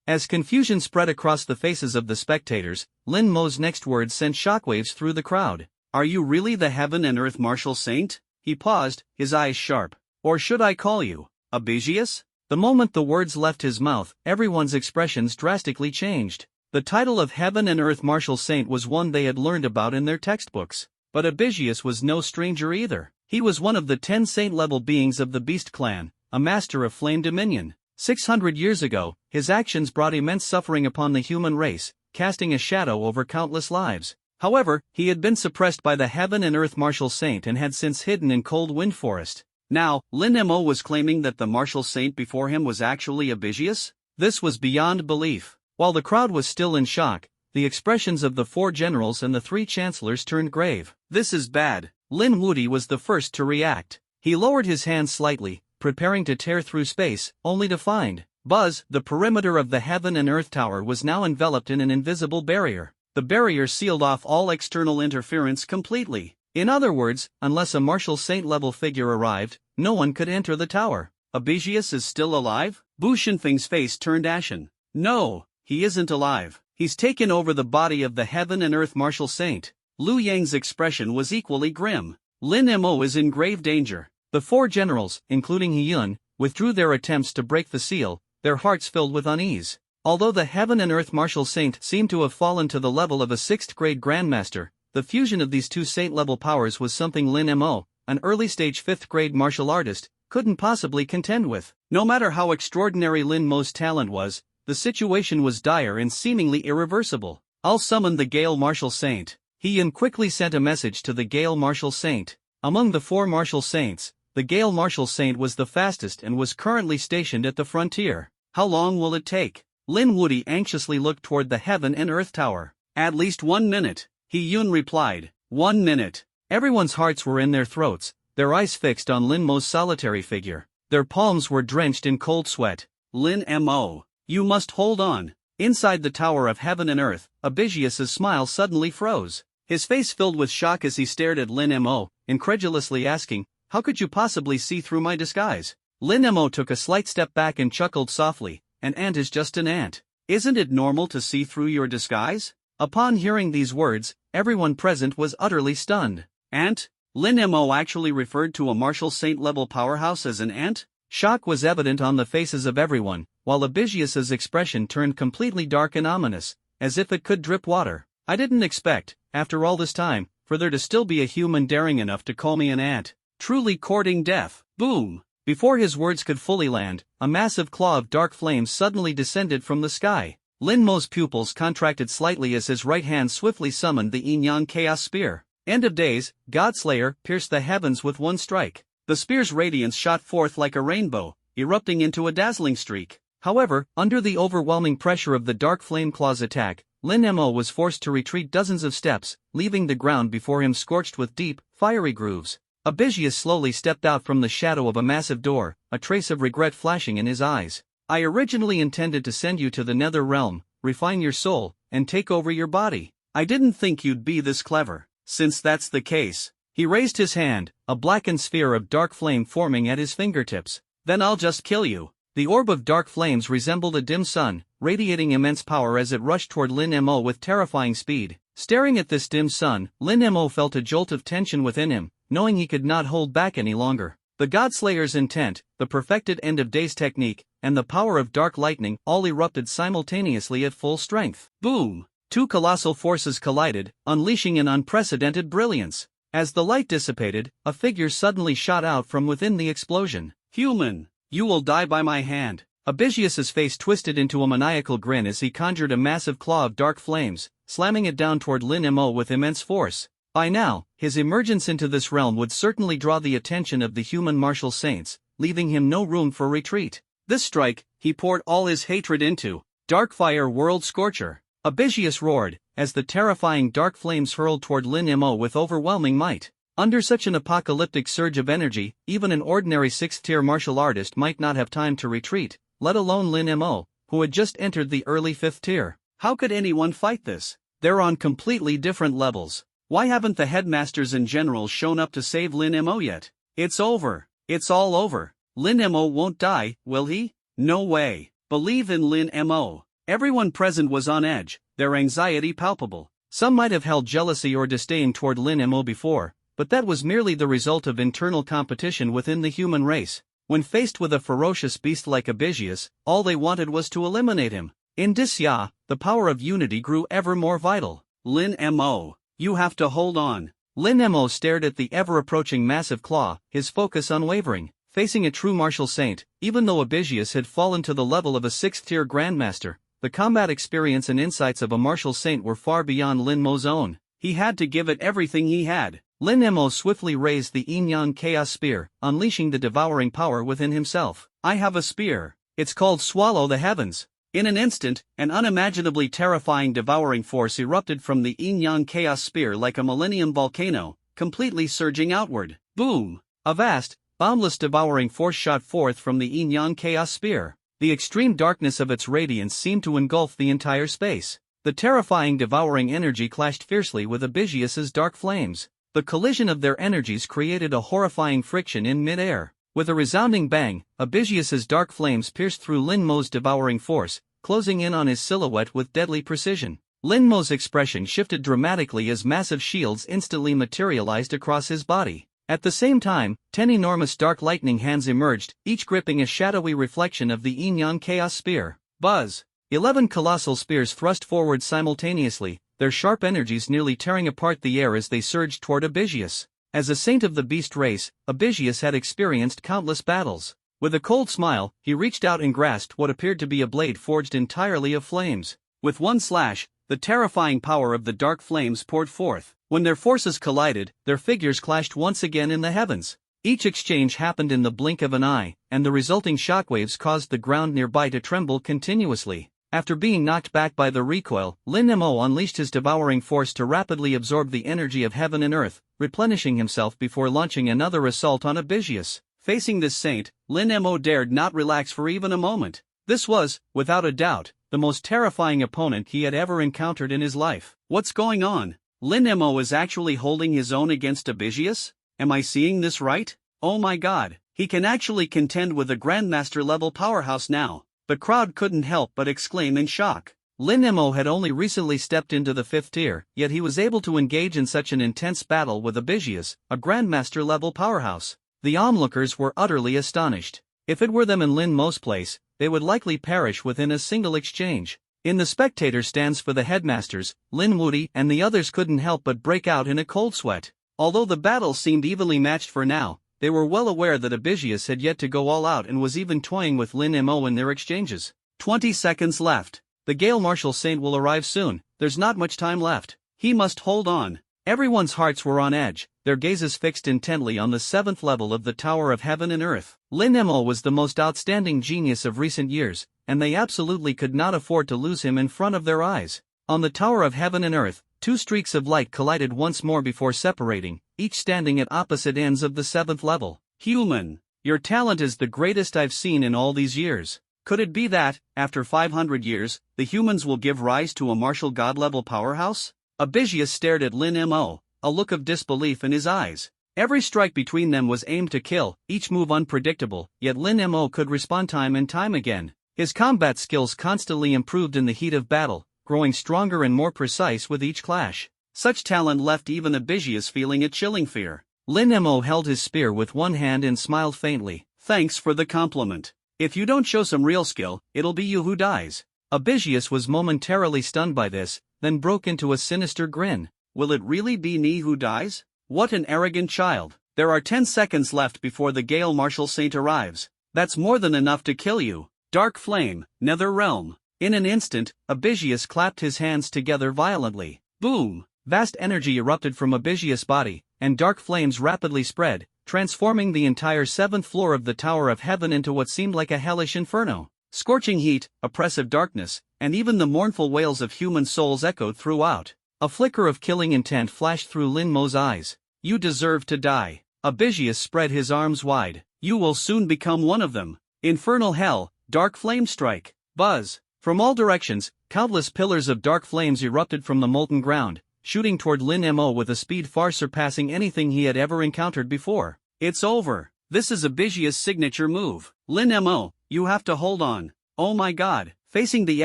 As confusion spread across the faces of the spectators, Lin Mo's next words sent shockwaves through the crowd. "Are you really the Heaven and Earth Martial Saint?" He paused, his eyes sharp. "Or should I call you Abisius?" The moment the words left his mouth, everyone's expressions drastically changed. The title of Heaven and Earth Martial Saint was one they had learned about in their textbooks. But Abisius was no stranger either. He was one of the 10 saint-level beings of the Beast clan, a master of flame dominion. 600 years ago, his actions brought immense suffering upon the human race, casting a shadow over countless lives. However, he had been suppressed by the Heaven and Earth Martial Saint and had since hidden in Cold Wind Forest. Now, Lin Mo was claiming that the Martial Saint before him was actually Abisius? This was beyond belief. While the crowd was still in shock, the expressions of the 4 generals and the 3 chancellors turned grave. This is bad. Lin Wudi was the first to react. He lowered his hand slightly, preparing to tear through space, only to find, Buzz, the perimeter of the Heaven and Earth Tower was now enveloped in an invisible barrier. The barrier sealed off all external interference completely. In other words, unless a Martial Saint-level figure arrived, no one could enter the tower. Abisius is still alive? Bu Shinfeng's face turned ashen. No, he isn't alive. He's taken over the body of the Heaven and Earth Martial Saint. Lu Yang's expression was equally grim. Lin Mo is in grave danger. The 4 generals, including He Yun, withdrew their attempts to break the seal, their hearts filled with unease. Although the Heaven and Earth Martial Saint seemed to have fallen to the level of a 6th-grade Grandmaster, the fusion of these 2 saint-level powers was something Lin Mo, an early-stage 5th-grade martial artist, couldn't possibly contend with. No matter how extraordinary Lin Mo's talent was, the situation was dire and seemingly irreversible. I'll summon the Gale Martial Saint. He Yun quickly sent a message to the Gale Martial Saint. Among the 4 Martial Saints, the Gale Martial Saint was the fastest and was currently stationed at the frontier. How long will it take? Lin Wudi anxiously looked toward the Heaven and Earth Tower. At least 1 minute, He Yun replied. 1 minute. Everyone's hearts were in their throats, their eyes fixed on Lin Mo's solitary figure. Their palms were drenched in cold sweat. Lin Mo, you must hold on. Inside the Tower of Heaven and Earth, Abisius's smile suddenly froze. His face filled with shock as he stared at Lin Mo, incredulously asking, "How could you possibly see through my disguise?" Lin Mo took a slight step back and chuckled softly. An ant is just an ant. Isn't it normal to see through your disguise? Upon hearing these words, everyone present was utterly stunned. Ant? Lin Mo actually referred to a Martial Saint-level powerhouse as an ant? Shock was evident on the faces of everyone, while Abisius's expression turned completely dark and ominous, as if it could drip water. I didn't expect, after all this time, for there to still be a human daring enough to call me an ant. Truly courting death. Boom! Before his words could fully land, a massive claw of dark flames suddenly descended from the sky. Lin Mo's pupils contracted slightly as his right hand swiftly summoned the Yin-Yang Chaos Spear. End of Days, Godslayer, pierced the heavens with one strike. The spear's radiance shot forth like a rainbow, erupting into a dazzling streak. However, under the overwhelming pressure of the dark flame claw's attack, Lin Mo was forced to retreat dozens of steps, leaving the ground before him scorched with deep, fiery grooves. Abisius slowly stepped out from the shadow of a massive door, a trace of regret flashing in his eyes. I originally intended to send you to the nether realm, refine your soul, and take over your body. I didn't think you'd be this clever. Since that's the case, he raised his hand, a blackened sphere of dark flame forming at his fingertips. Then I'll just kill you. The orb of dark flames resembled a dim sun, radiating immense power as it rushed toward Lin Mo with terrifying speed. Staring at this dim sun, Lin Mo felt a jolt of tension within him, knowing he could not hold back any longer. The Godslayer's intent, the perfected end of days technique, and the power of dark lightning all erupted simultaneously at full strength. Boom! 2 colossal forces collided, unleashing an unprecedented brilliance. As the light dissipated, a figure suddenly shot out from within the explosion. Human! You will die by my hand. Abisius's face twisted into a maniacal grin as he conjured a massive claw of dark flames, slamming it down toward Lin Mo with immense force. By now, his emergence into this realm would certainly draw the attention of the human martial saints, leaving him no room for retreat. This strike, he poured all his hatred into. Darkfire World Scorcher. Abisius roared, as the terrifying dark flames hurled toward Lin Mo with overwhelming might. Under such an apocalyptic surge of energy, even an ordinary 6th-tier martial artist might not have time to retreat, let alone Lin Mo, who had just entered the early 5th tier. How could anyone fight this? They're on completely different levels. Why haven't the headmasters and generals shown up to save Lin Mo yet? It's over. It's all over. Lin Mo won't die, will he? No way. Believe in Lin Mo. Everyone present was on edge, their anxiety palpable. Some might have held jealousy or disdain toward Lin Mo before, but that was merely the result of internal competition within the human race. When faced with a ferocious beast like Abisius, all they wanted was to eliminate him. In Disya, the power of unity grew ever more vital. Lin Mo. You have to hold on. Lin Mo stared at the ever-approaching massive claw, his focus unwavering. Facing a true martial saint, even though Abisius had fallen to the level of a 6th-tier grandmaster, the combat experience and insights of a martial saint were far beyond Lin Mo's own. He had to give it everything he had. Lin Mo swiftly raised the Yin-Yang Chaos Spear, unleashing the devouring power within himself. I have a spear. It's called Swallow the Heavens. In an instant, an unimaginably terrifying devouring force erupted from the Yin-Yang Chaos Spear like a millennium volcano, completely surging outward. Boom! A vast, boundless devouring force shot forth from the Yin-Yang Chaos Spear. The extreme darkness of its radiance seemed to engulf the entire space. The terrifying devouring energy clashed fiercely with Abisius's dark flames. The collision of their energies created a horrifying friction in mid-air. With a resounding bang, Abisius's dark flames pierced through Lin Mo's devouring force, closing in on his silhouette with deadly precision. Lin Mo's expression shifted dramatically as massive shields instantly materialized across his body. At the same time, 10 enormous dark lightning hands emerged, each gripping a shadowy reflection of the Yin-Yang Chaos Spear. Buzz! 11 colossal spears thrust forward simultaneously, their sharp energies nearly tearing apart the air as they surged toward Abisius. As a saint of the beast race, Abisius had experienced countless battles. With a cold smile, he reached out and grasped what appeared to be a blade forged entirely of flames. With one slash, the terrifying power of the dark flames poured forth. When their forces collided, their figures clashed once again in the heavens. Each exchange happened in the blink of an eye, and the resulting shockwaves caused the ground nearby to tremble continuously. After being knocked back by the recoil, Lin Mo unleashed his devouring force to rapidly absorb the energy of heaven and earth, replenishing himself before launching another assault on Abisius. Facing this saint, Lin Mo dared not relax for even a moment. This was, without a doubt, the most terrifying opponent he had ever encountered in his life. What's going on? Lin Mo is actually holding his own against Abisius? Am I seeing this right? Oh my god, he can actually contend with a Grandmaster-level powerhouse now. The crowd couldn't help but exclaim in shock. Lin Mo had only recently stepped into the 5th tier, yet he was able to engage in such an intense battle with Abisius, a Grandmaster-level powerhouse. The onlookers were utterly astonished. If it were them in Lin Mo's place, they would likely perish within a single exchange. In the spectator stands for the headmasters, Lin Wudi and the others couldn't help but break out in a cold sweat. Although the battle seemed evenly matched for now, they were well aware that Abisius had yet to go all out and was even toying with Lin Mo in their exchanges. 20 seconds left. The Gale Martial Saint will arrive soon, there's not much time left. He must hold on. Everyone's hearts were on edge, their gazes fixed intently on the 7th level of the Tower of Heaven and Earth. Lin Mo was the most outstanding genius of recent years, and they absolutely could not afford to lose him in front of their eyes. On the Tower of Heaven and Earth, two streaks of light collided once more before separating, each standing at opposite ends of the 7th level. Human, your talent is the greatest I've seen in all these years. Could it be that, after 500 years, the humans will give rise to a martial god-level powerhouse? Abisius stared at Lin Mo, a look of disbelief in his eyes. Every strike between them was aimed to kill, each move unpredictable, yet Lin Mo could respond time and time again. His combat skills constantly improved in the heat of battle, growing stronger and more precise with each clash. Such talent left even Abisius feeling a chilling fear. Lin Mo held his spear with one hand and smiled faintly. Thanks for the compliment. If you don't show some real skill, it'll be you who dies. Abisius was momentarily stunned by this, then broke into a sinister grin. Will it really be me who dies? What an arrogant child. There are 10 seconds left before the Gale Martial Saint arrives. That's more than enough to kill you. Dark Flame, Nether Realm. In an instant, Abisius clapped his hands together violently. Boom! Vast energy erupted from Abisius' body, and dark flames rapidly spread, transforming the entire 7th floor of the Tower of Heaven into what seemed like a hellish inferno. Scorching heat, oppressive darkness, and even the mournful wails of human souls echoed throughout. A flicker of killing intent flashed through Lin Mo's eyes. You deserve to die. Abisius spread his arms wide. You will soon become one of them. Infernal hell, dark flame strike. Buzz! From all directions, countless pillars of dark flames erupted from the molten ground, shooting toward Lin Mo with a speed far surpassing anything he had ever encountered before. It's over. This is Abisius' signature move. Lin Mo, you have to hold on. Oh my god. Facing the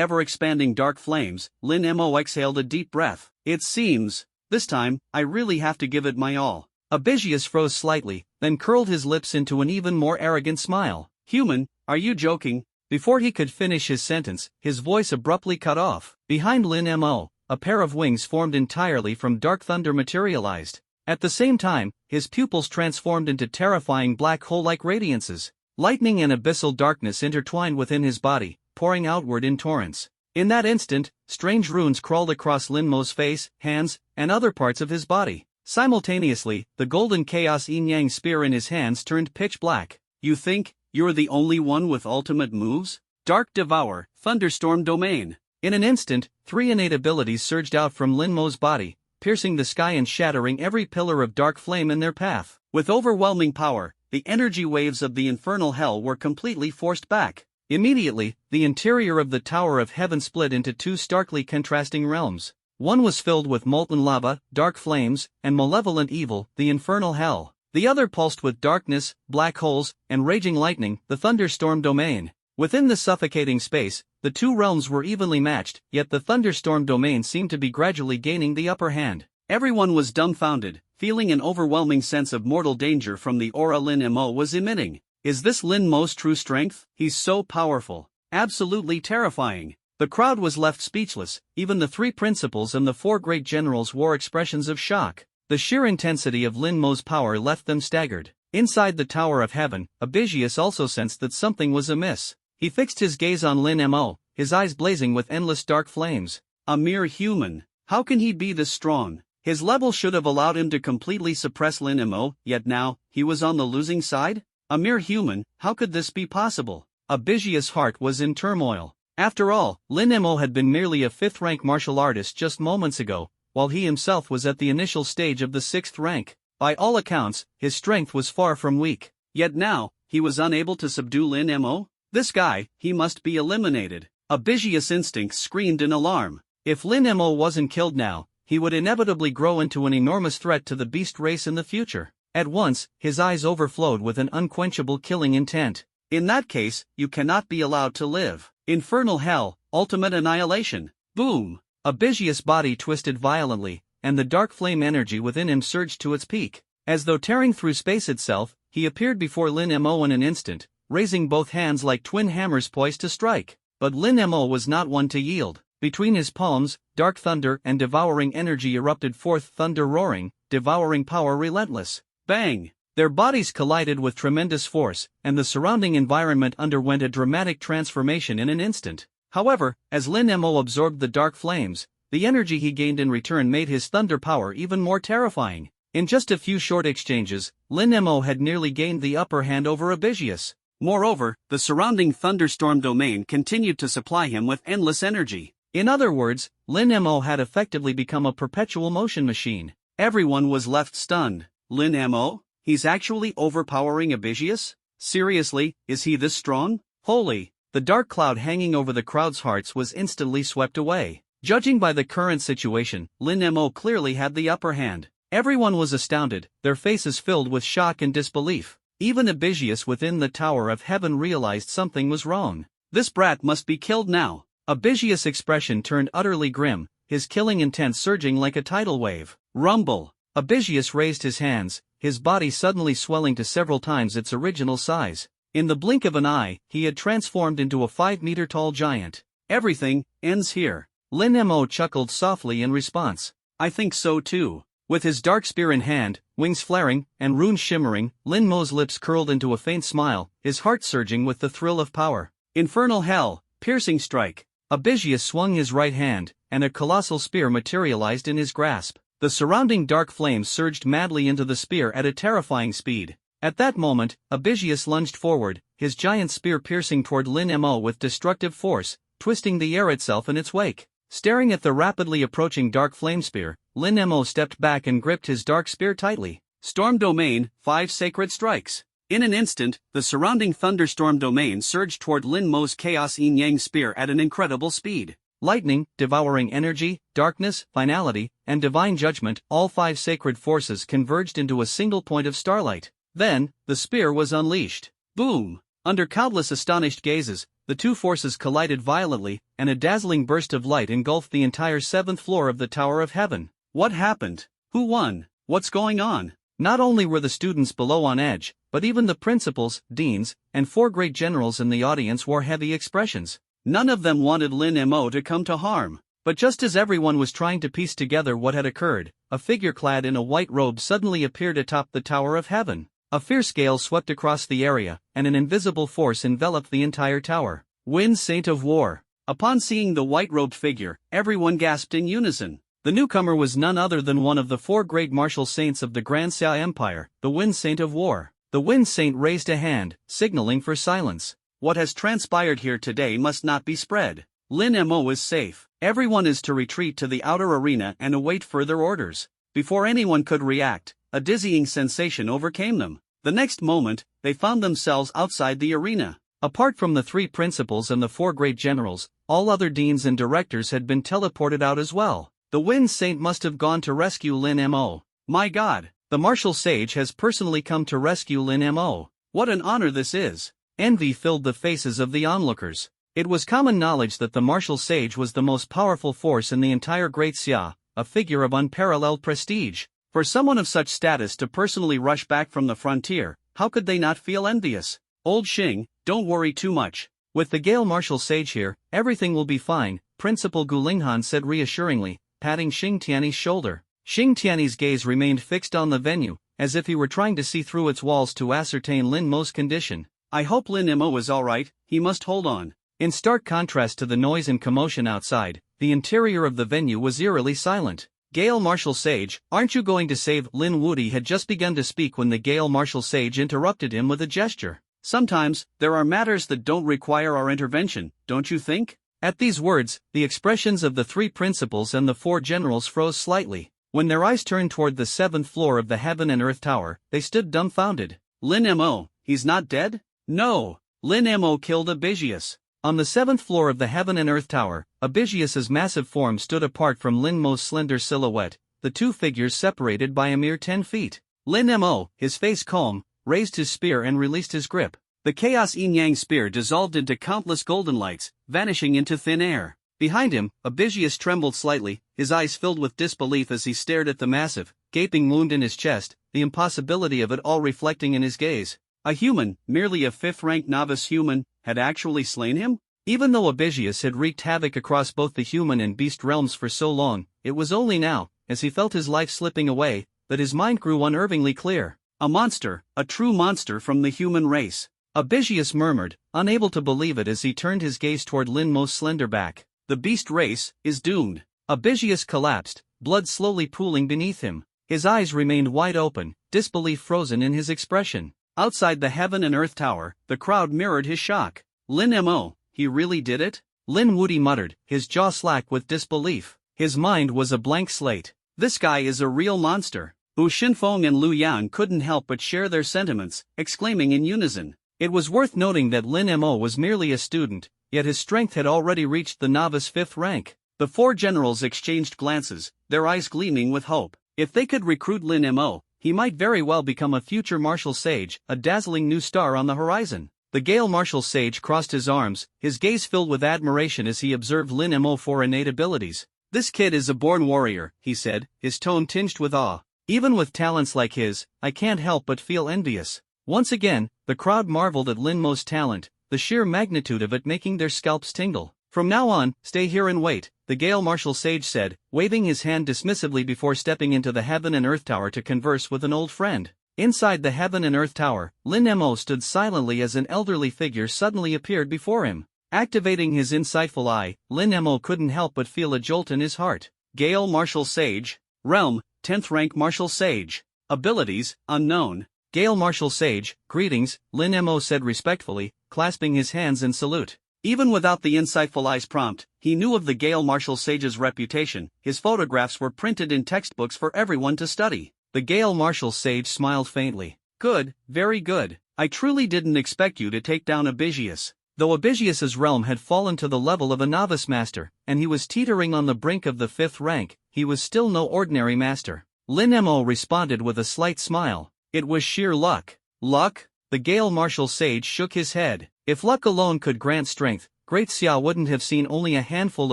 ever-expanding dark flames, Lin Mo exhaled a deep breath. It seems, this time, I really have to give it my all. Abisius froze slightly, then curled his lips into an even more arrogant smile. Human, are you joking? Before he could finish his sentence, his voice abruptly cut off. Behind Lin Mo, a pair of wings formed entirely from dark thunder materialized. At the same time, his pupils transformed into terrifying black hole-like radiances. Lightning and abyssal darkness intertwined within his body, pouring outward in torrents. In that instant, strange runes crawled across Lin Mo's face, hands, and other parts of his body. Simultaneously, the golden chaos yin-yang spear in his hands turned pitch black. You think you're the only one with ultimate moves? Dark Devour, Thunderstorm Domain. In an instant, 3 innate abilities surged out from Lin Mo's body, piercing the sky and shattering every pillar of dark flame in their path. With overwhelming power, the energy waves of the infernal hell were completely forced back. Immediately, the interior of the Tower of Heaven split into 2 starkly contrasting realms. One was filled with molten lava, dark flames, and malevolent evil, the infernal hell. The other pulsed with darkness, black holes, and raging lightning, the thunderstorm domain. Within the suffocating space, the 2 realms were evenly matched, yet the thunderstorm domain seemed to be gradually gaining the upper hand. Everyone was dumbfounded, feeling an overwhelming sense of mortal danger from the aura Lin Mo was emitting. Is this Lin Mo's true strength? He's so powerful. Absolutely terrifying. The crowd was left speechless. Even the 3 principals and the 4 great generals wore expressions of shock. The sheer intensity of Lin Mo's power left them staggered. Inside the Tower of Heaven, Abisius also sensed that something was amiss. He fixed his gaze on Lin Mo, his eyes blazing with endless dark flames. A mere human. How can he be this strong? His level should have allowed him to completely suppress Lin Mo, yet now, he was on the losing side? A mere human, how could this be possible? Abisius' heart was in turmoil. After all, Lin Mo had been merely a 5th-rank martial artist just moments ago, while he himself was at the initial stage of the 6th rank. By all accounts, his strength was far from weak. Yet now, he was unable to subdue Lin Mo? This guy, he must be eliminated. Abisius' instincts screamed in alarm. If Lin Mo wasn't killed now, he would inevitably grow into an enormous threat to the beast race in the future. At once, his eyes overflowed with an unquenchable killing intent. In that case, you cannot be allowed to live. Infernal hell, ultimate annihilation. Boom! Abisius' body twisted violently, and the dark flame energy within him surged to its peak. As though tearing through space itself, he appeared before Lin Mo in an instant, raising both hands like twin hammers poised to strike. But Lin Mo was not one to yield. Between his palms, dark thunder and devouring energy erupted forth, thunder roaring, devouring power relentless. Bang! Their bodies collided with tremendous force, and the surrounding environment underwent a dramatic transformation in an instant. However, as Lin Mo absorbed the dark flames, the energy he gained in return made his thunder power even more terrifying. In just a few short exchanges, Lin Mo had nearly gained the upper hand over Abisius. Moreover, the surrounding thunderstorm domain continued to supply him with endless energy. In other words, Lin Mo had effectively become a perpetual motion machine. Everyone was left stunned. Lin Mo? He's actually overpowering Abisius? Seriously, is he this strong? Holy! The dark cloud hanging over the crowd's hearts was instantly swept away. Judging by the current situation, Lin Mo clearly had the upper hand. Everyone was astounded, their faces filled with shock and disbelief. Even Abisius within the Tower of Heaven realized something was wrong. This brat must be killed now. Abisius' expression turned utterly grim, his killing intent surging like a tidal wave. Rumble! Abisius raised his hands, his body suddenly swelling to several times its original size. In the blink of an eye, he had transformed into a 5-meter-tall giant. Everything ends here. Lin Mo chuckled softly in response. I think so too. With his dark spear in hand, wings flaring, and runes shimmering, Lin Mo's lips curled into a faint smile, his heart surging with the thrill of power. Infernal hell, piercing strike. Abisius swung his right hand, and a colossal spear materialized in his grasp. The surrounding dark flames surged madly into the spear at a terrifying speed. At that moment, Abisius lunged forward, his giant spear piercing toward Lin Mo with destructive force, twisting the air itself in its wake. Staring at the rapidly approaching dark flame spear, Lin Mo stepped back and gripped his dark spear tightly. Storm Domain, 5 sacred strikes. In an instant, the surrounding thunderstorm domain surged toward Lin Mo's chaos yin-yang spear at an incredible speed. Lightning, devouring energy, darkness, finality, and divine judgment, all 5 sacred forces converged into a single point of starlight. Then, the spear was unleashed. Boom! Under countless astonished gazes, the 2 forces collided violently, and a dazzling burst of light engulfed the entire 7th floor of the Tower of Heaven. What happened? Who won? What's going on? Not only were the students below on edge, but even the principals, deans, and 4 great generals in the audience wore heavy expressions. None of them wanted Lin Mo to come to harm. But just as everyone was trying to piece together what had occurred, a figure clad in a white robe suddenly appeared atop the Tower of Heaven. A fierce gale swept across the area, and an invisible force enveloped the entire tower. Wind Saint of War. Upon seeing the white-robed figure, everyone gasped in unison. The newcomer was none other than one of the 4 great martial saints of the Grand Xia Empire, the Wind Saint of War. The Wind Saint raised a hand, signaling for silence. What has transpired here today must not be spread. Lin Mo is safe. Everyone is to retreat to the outer arena and await further orders. Before anyone could react, a dizzying sensation overcame them. The next moment, they found themselves outside the arena. Apart from the 3 principals and the 4 great generals, all other deans and directors had been teleported out as well. The Wind Saint must have gone to rescue Lin Mo. My God, the martial sage has personally come to rescue Lin Mo. What an honor this is. Envy filled the faces of the onlookers. It was common knowledge that the martial sage was the most powerful force in the entire Great Xia, a figure of unparalleled prestige. For someone of such status to personally rush back from the frontier, how could they not feel envious? Old Xing, don't worry too much. With the Gale martial sage here, everything will be fine, Principal Gu Linghan said reassuringly, patting Xing Tiany's shoulder. Xing Tiany's gaze remained fixed on the venue, as if he were trying to see through its walls to ascertain Lin Mo's condition. I hope Lin Mo is alright, he must hold on. In stark contrast to the noise and commotion outside, the interior of the venue was eerily silent. Gale martial sage, aren't you going to save? Lin Wudi had just begun to speak when the Gale martial sage interrupted him with a gesture. Sometimes, there are matters that don't require our intervention, don't you think? At these words, the expressions of the 3 principals and the 4 generals froze slightly. When their eyes turned toward the 7th floor of the Heaven and Earth Tower, they stood dumbfounded. Lin Mo, he's not dead? No, Lin Mo killed Abisius. On the 7th floor of the Heaven and Earth Tower, Abisius's massive form stood apart from Lin Mo's slender silhouette, the 2 figures separated by a mere 10 feet. Lin Mo, his face calm, raised his spear and released his grip. The Chaos Yin-Yang spear dissolved into countless golden lights, vanishing into thin air. Behind him, Abisius trembled slightly, his eyes filled with disbelief as he stared at the massive, gaping wound in his chest, the impossibility of it all reflecting in his gaze. A human, merely a 5th-rank novice human, had actually slain him? Even though Abisius had wreaked havoc across both the human and beast realms for so long, it was only now, as he felt his life slipping away, that his mind grew unervingly clear. A monster, a true monster from the human race. Abisius murmured, unable to believe it as he turned his gaze toward Lin Mo's slender back. The beast race is doomed. Abisius collapsed, blood slowly pooling beneath him. His eyes remained wide open, disbelief frozen in his expression. Outside the Heaven and Earth Tower, the crowd mirrored his shock. Lin Mo, he really did it? Lin Wudi muttered, his jaw slack with disbelief. His mind was a blank slate. This guy is a real monster. Wu Xinfeng and Lu Yan couldn't help but share their sentiments, exclaiming in unison. It was worth noting that Lin Mo was merely a student, yet his strength had already reached the novice 5th rank. The 4 generals exchanged glances, their eyes gleaming with hope. If they could recruit Lin Mo, he might very well become a future martial sage, a dazzling new star on the horizon. The Gale martial sage crossed his arms, his gaze filled with admiration as he observed Lin Mo's innate abilities. This kid is a born warrior, he said, his tone tinged with awe. Even with talents like his, I can't help but feel envious. Once again, the crowd marveled at Lin Mo's talent, the sheer magnitude of it making their scalps tingle. From now on, stay here and wait, the Gale martial sage said, waving his hand dismissively before stepping into the Heaven and Earth Tower to converse with an old friend. Inside the Heaven and Earth Tower, Lin Mo stood silently as an elderly figure suddenly appeared before him. Activating his insightful eye, Lin Mo couldn't help but feel a jolt in his heart. Gale martial sage. Realm, 10th rank martial sage. Abilities, unknown. Gale martial sage, greetings, Lin Mo said respectfully, clasping his hands in salute. Even without the insightful eye's prompt, he knew of the Gale martial sage's reputation. His photographs were printed in textbooks for everyone to study. The Gale martial sage smiled faintly. Good, very good. I truly didn't expect you to take down Abisius. Though Abisius's realm had fallen to the level of a novice master, and he was teetering on the brink of the 5th rank, he was still no ordinary master. Lin Mo responded with a slight smile. It was sheer luck. Luck? The Gale martial sage shook his head. If luck alone could grant strength, Great Xia wouldn't have seen only a handful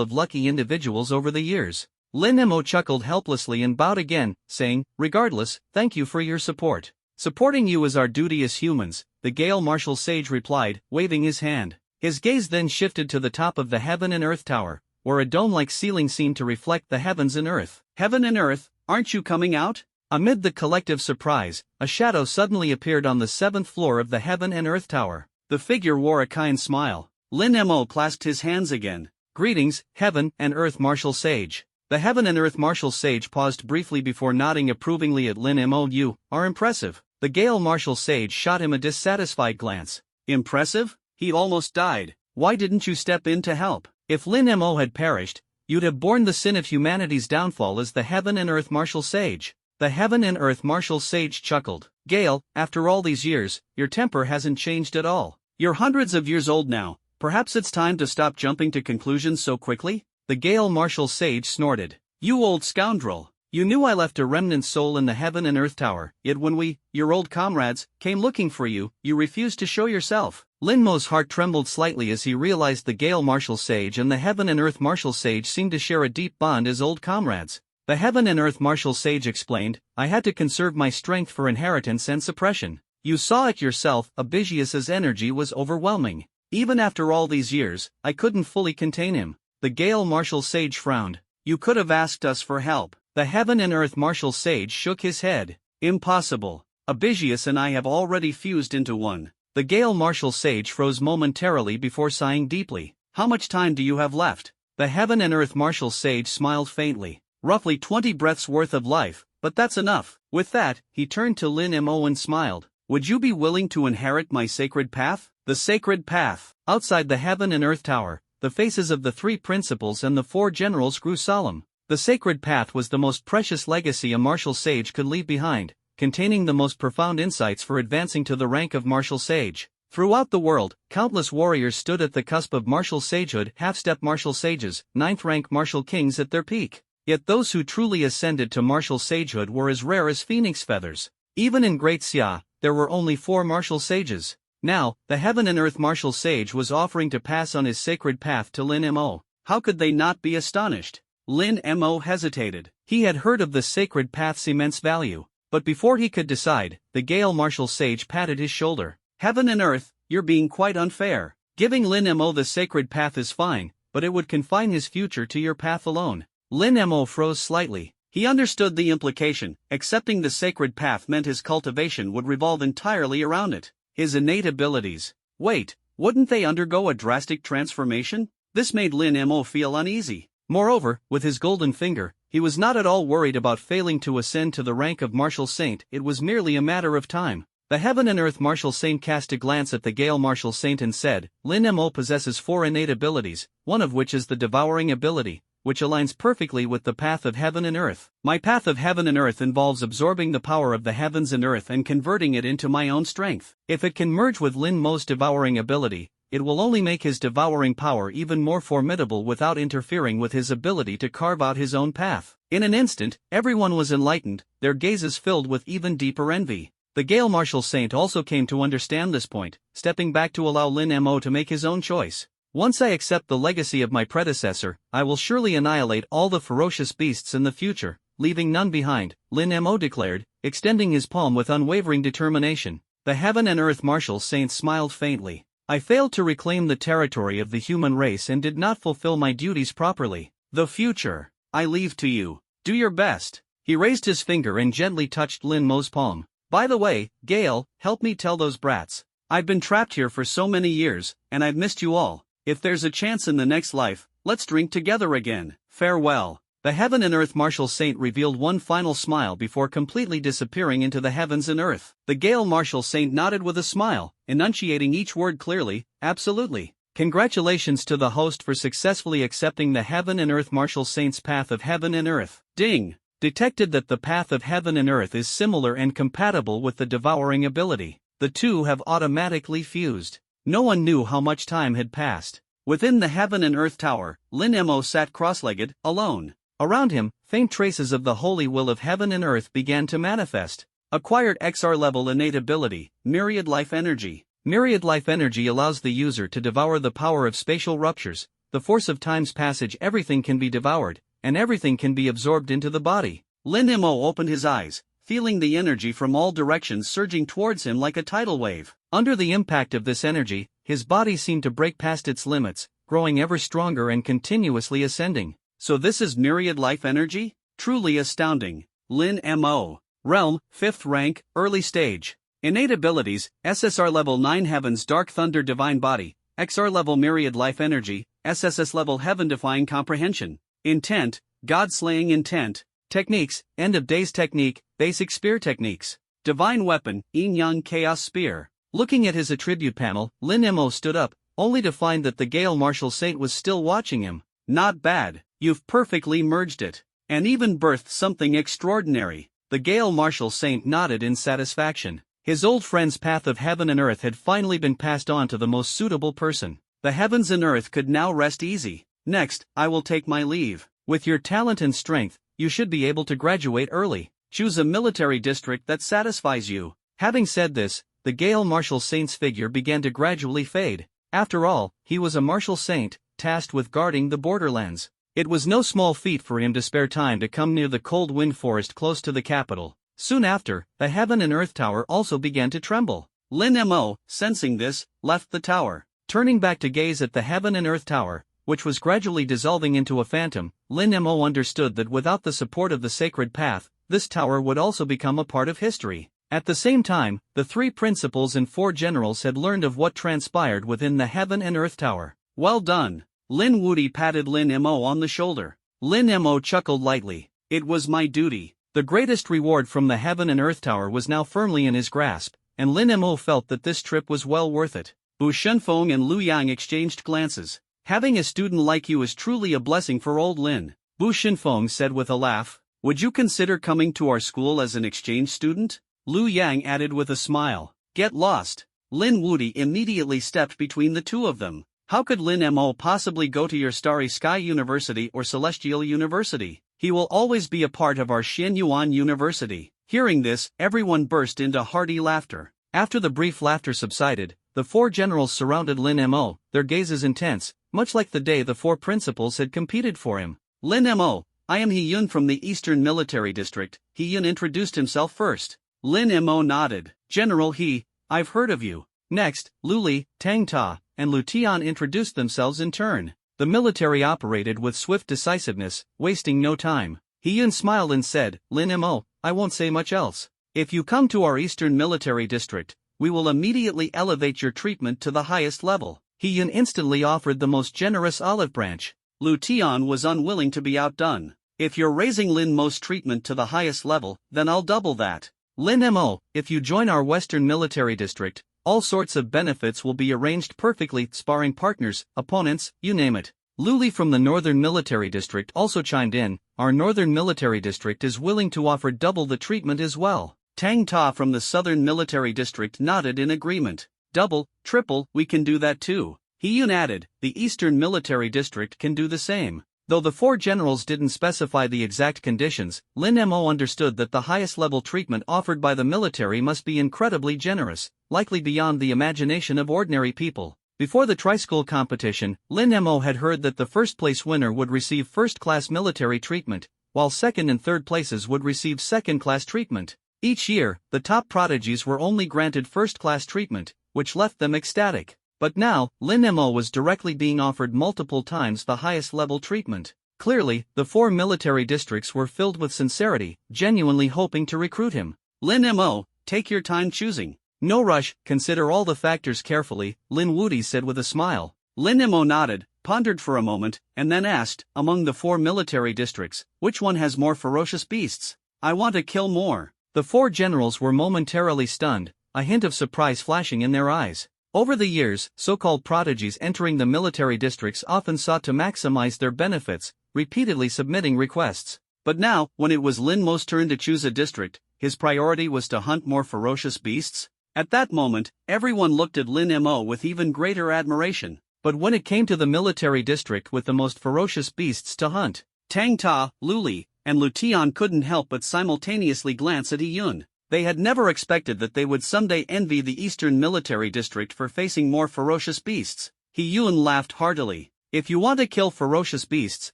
of lucky individuals over the years. Lin Mo chuckled helplessly and bowed again, saying, "Regardless, thank you for your support." "Supporting you is our duty as humans," the Gale Marshal Sage replied, waving his hand. His gaze then shifted to the top of the Heaven and Earth Tower, where a dome-like ceiling seemed to reflect the heavens and earth. "Heaven and Earth, aren't you coming out?" Amid the collective surprise, a shadow suddenly appeared on the 7th floor of the Heaven and Earth Tower. The figure wore a kind smile. Lin Mo clasped his hands again. "Greetings, Heaven and Earth Marshal Sage." The Heaven and Earth Marshal Sage paused briefly before nodding approvingly at Lin Mo. "You are impressive." The Gale Marshal Sage shot him a dissatisfied glance. "Impressive? He almost died. Why didn't you step in to help?" "If Lin Mo had perished, you'd have borne the sin of humanity's downfall as the Heaven and Earth Marshal Sage." The Heaven and Earth Marshal Sage chuckled. "Gale, after all these years, your temper hasn't changed at all. You're hundreds of years old now. Perhaps it's time to stop jumping to conclusions so quickly?" The Gale Marshal Sage snorted. "You old scoundrel. You knew I left a remnant soul in the Heaven and Earth Tower, yet when we, your old comrades, came looking for you, you refused to show yourself." Lin Mo's heart trembled slightly as he realized the Gale Marshal Sage and the Heaven and Earth Marshal Sage seemed to share a deep bond as old comrades. The Heaven and Earth Marshal Sage explained, "I had to conserve my strength for inheritance and suppression. You saw it yourself, Abisius's energy was overwhelming. Even after all these years, I couldn't fully contain him." The Gale Marshal Sage frowned. "You could have asked us for help." The Heaven and Earth Marshal Sage shook his head. "Impossible. Abisius and I have already fused into one." The Gale Marshal Sage froze momentarily before sighing deeply. "How much time do you have left?" The Heaven and Earth Marshal Sage smiled faintly. "Roughly 20 breaths worth of life, but that's enough." With that, he turned to Lin Mo and smiled. "Would you be willing to inherit my sacred path?" The sacred path. Outside the Heaven and Earth Tower, the faces of the 3 principals and the 4 generals grew solemn. The sacred path was the most precious legacy a Marshal Sage could leave behind, containing the most profound insights for advancing to the rank of Marshal Sage. Throughout the world, countless warriors stood at the cusp of martial sagehood, half-step Marshal Sages, 9th-rank Marshal Kings at their peak. Yet those who truly ascended to Marshal Sagehood were as rare as phoenix feathers. Even in Great Xia, there were only 4 Marshal Sages. Now, the Heaven and Earth Marshal Sage was offering to pass on his sacred path to Lin Mo. How could they not be astonished? Lin Mo hesitated. He had heard of the sacred path's immense value, but before he could decide, the Gale Marshal Sage patted his shoulder. "Heaven and Earth, you're being quite unfair. Giving Lin Mo the sacred path is fine, but it would confine his future to your path alone." Lin Mo froze slightly. He understood the implication. Accepting the sacred path meant his cultivation would revolve entirely around it. His innate abilities. Wait, wouldn't they undergo a drastic transformation? This made Lin Mo feel uneasy. Moreover, with his golden finger, he was not at all worried about failing to ascend to the rank of Marshal Saint. It was merely a matter of time. The Heaven and Earth Marshal Saint cast a glance at the Gale Marshal Saint and said, "Lin Mo possesses 4 innate abilities, one of which is the devouring ability, which aligns perfectly with the path of heaven and earth. My path of heaven and earth involves absorbing the power of the heavens and earth and converting it into my own strength. If it can merge with Lin Mo's devouring ability, it will only make his devouring power even more formidable without interfering with his ability to carve out his own path." In an instant, everyone was enlightened, their gazes filled with even deeper envy. The Gale Marshal Saint also came to understand this point, stepping back to allow Lin Mo to make his own choice. "Once I accept the legacy of my predecessor, I will surely annihilate all the ferocious beasts in the future, leaving none behind," Lin Mo declared, extending his palm with unwavering determination. The Heaven and Earth Marshal Saint smiled faintly. "I failed to reclaim the territory of the human race and did not fulfill my duties properly. The future, I leave to you. Do your best." He raised his finger and gently touched Lin Mo's palm. "By the way, Gale, help me tell those brats. I've been trapped here for so many years, and I've missed you all. If there's a chance in the next life, let's drink together again. Farewell." The Heaven and Earth Marshal Saint revealed one final smile before completely disappearing into the heavens and earth. The Gale Marshal Saint nodded with a smile, enunciating each word clearly, "Absolutely. Congratulations to the host for successfully accepting the Heaven and Earth Marshal Saint's path of heaven and earth." Ding! Detected that the path of heaven and earth is similar and compatible with the devouring ability. The two have automatically fused. No one knew how much time had passed. Within the Heaven and Earth Tower, Lin Mo sat cross-legged, alone. Around him, faint traces of the holy will of heaven and earth began to manifest. Acquired XR-level innate ability, Myriad Life Energy. Myriad Life Energy allows the user to devour the power of spatial ruptures, the force of time's passage. Everything can be devoured, and everything can be absorbed into the body. Lin Mo opened his eyes, feeling the energy from all directions surging towards him like a tidal wave. Under the impact of this energy, his body seemed to break past its limits, growing ever stronger and continuously ascending. So this is myriad life energy? Truly astounding. Lin Mo. Realm, 5th rank, early stage. Innate abilities, SSR level 9 Heaven's Dark Thunder Divine Body, XR level Myriad Life Energy, SSS level Heaven Defying Comprehension. Intent, God Slaying Intent. Techniques, End of Days Technique, Basic Spear Techniques. Divine Weapon, Yin Yang Chaos Spear. Looking at his attribute panel, Lin Mo stood up, only to find that the Gale Martial Saint was still watching him. Not bad, you've perfectly merged it. And even birthed something extraordinary. The Gale Martial Saint nodded in satisfaction. His old friend's path of heaven and earth had finally been passed on to the most suitable person. The heavens and earth could now rest easy. Next, I will take my leave. With your talent and strength, you should be able to graduate early. Choose a military district that satisfies you. Having said this, the Gale Martial Saint's figure began to gradually fade. After all, he was a martial saint, tasked with guarding the borderlands. It was no small feat for him to spare time to come near the cold wind forest close to the capital. Soon after, the Heaven and Earth Tower also began to tremble. Lin Mo, sensing this, left the tower. Turning back to gaze at the Heaven and Earth Tower, which was gradually dissolving into a phantom, Lin Mo understood that without the support of the sacred path, this tower would also become a part of history. At the same time, the 3 principals and 4 generals had learned of what transpired within the Heaven and Earth Tower. Well done. Lin Wudi patted Lin Mo on the shoulder. Lin Mo chuckled lightly. It was my duty. The greatest reward from the Heaven and Earth Tower was now firmly in his grasp, and Lin Mo felt that this trip was well worth it. Bu Shenfeng and Lu Yang exchanged glances. Having a student like you is truly a blessing for old Lin, Bu Shenfeng said with a laugh. Would you consider coming to our school as an exchange student? Lu Yang added with a smile. Get lost. Lin Wudi immediately stepped between the two of them. How could Lin Mo possibly go to your Starry Sky University or Celestial University? He will always be a part of our Xianyuan University. Hearing this, everyone burst into hearty laughter. After the brief laughter subsided, the 4 generals surrounded Lin Mo, their gazes intense, much like the day the 4 principals had competed for him. Lin Mo, I am He Yun from the Eastern Military District. He Yun introduced himself first. Lin Mo nodded. General He, I've heard of you. Next, Lu Li, Tang Ta, and Lu Tian introduced themselves in turn. The military operated with swift decisiveness, wasting no time. He Yun smiled and said, Lin Mo, I won't say much else. If you come to our Eastern Military District, we will immediately elevate your treatment to the highest level. He Yun instantly offered the most generous olive branch. Lu Tian was unwilling to be outdone. If you're raising Lin Mo's treatment to the highest level, then I'll double that. Lin Mo, if you join our Western Military District, all sorts of benefits will be arranged perfectly, sparring partners, opponents, you name it. Lu Li from the Northern Military District also chimed in, our Northern Military District is willing to offer double the treatment as well. Tang Ta from the Southern Military District nodded in agreement. Double, triple, we can do that too. He Yun added, the Eastern Military District can do the same. Though the 4 generals didn't specify the exact conditions, Lin Mo understood that the highest level treatment offered by the military must be incredibly generous, likely beyond the imagination of ordinary people. Before the tri-school competition, Lin Mo had heard that the first-place winner would receive first-class military treatment, while second and third places would receive second-class treatment. Each year, the top prodigies were only granted first-class treatment, which left them ecstatic. But now, Lin Mo was directly being offered multiple times the highest level treatment. Clearly, the 4 military districts were filled with sincerity, genuinely hoping to recruit him. Lin Mo, take your time choosing. No rush, consider all the factors carefully, Lin Wudi said with a smile. Lin Mo nodded, pondered for a moment, and then asked, among the 4 military districts, which one has more ferocious beasts? I want to kill more. The 4 generals were momentarily stunned, a hint of surprise flashing in their eyes. Over the years, so-called prodigies entering the military districts often sought to maximize their benefits, repeatedly submitting requests. But now, when it was Lin Mo's turn to choose a district, his priority was to hunt more ferocious beasts? At that moment, everyone looked at Lin Mo with even greater admiration. But when it came to the military district with the most ferocious beasts to hunt, Tang Ta, Lu Li, and Lu Tian couldn't help but simultaneously glance at He Yun. They had never expected that they would someday envy the Eastern Military District for facing more ferocious beasts. He Yun laughed heartily. If you want to kill ferocious beasts,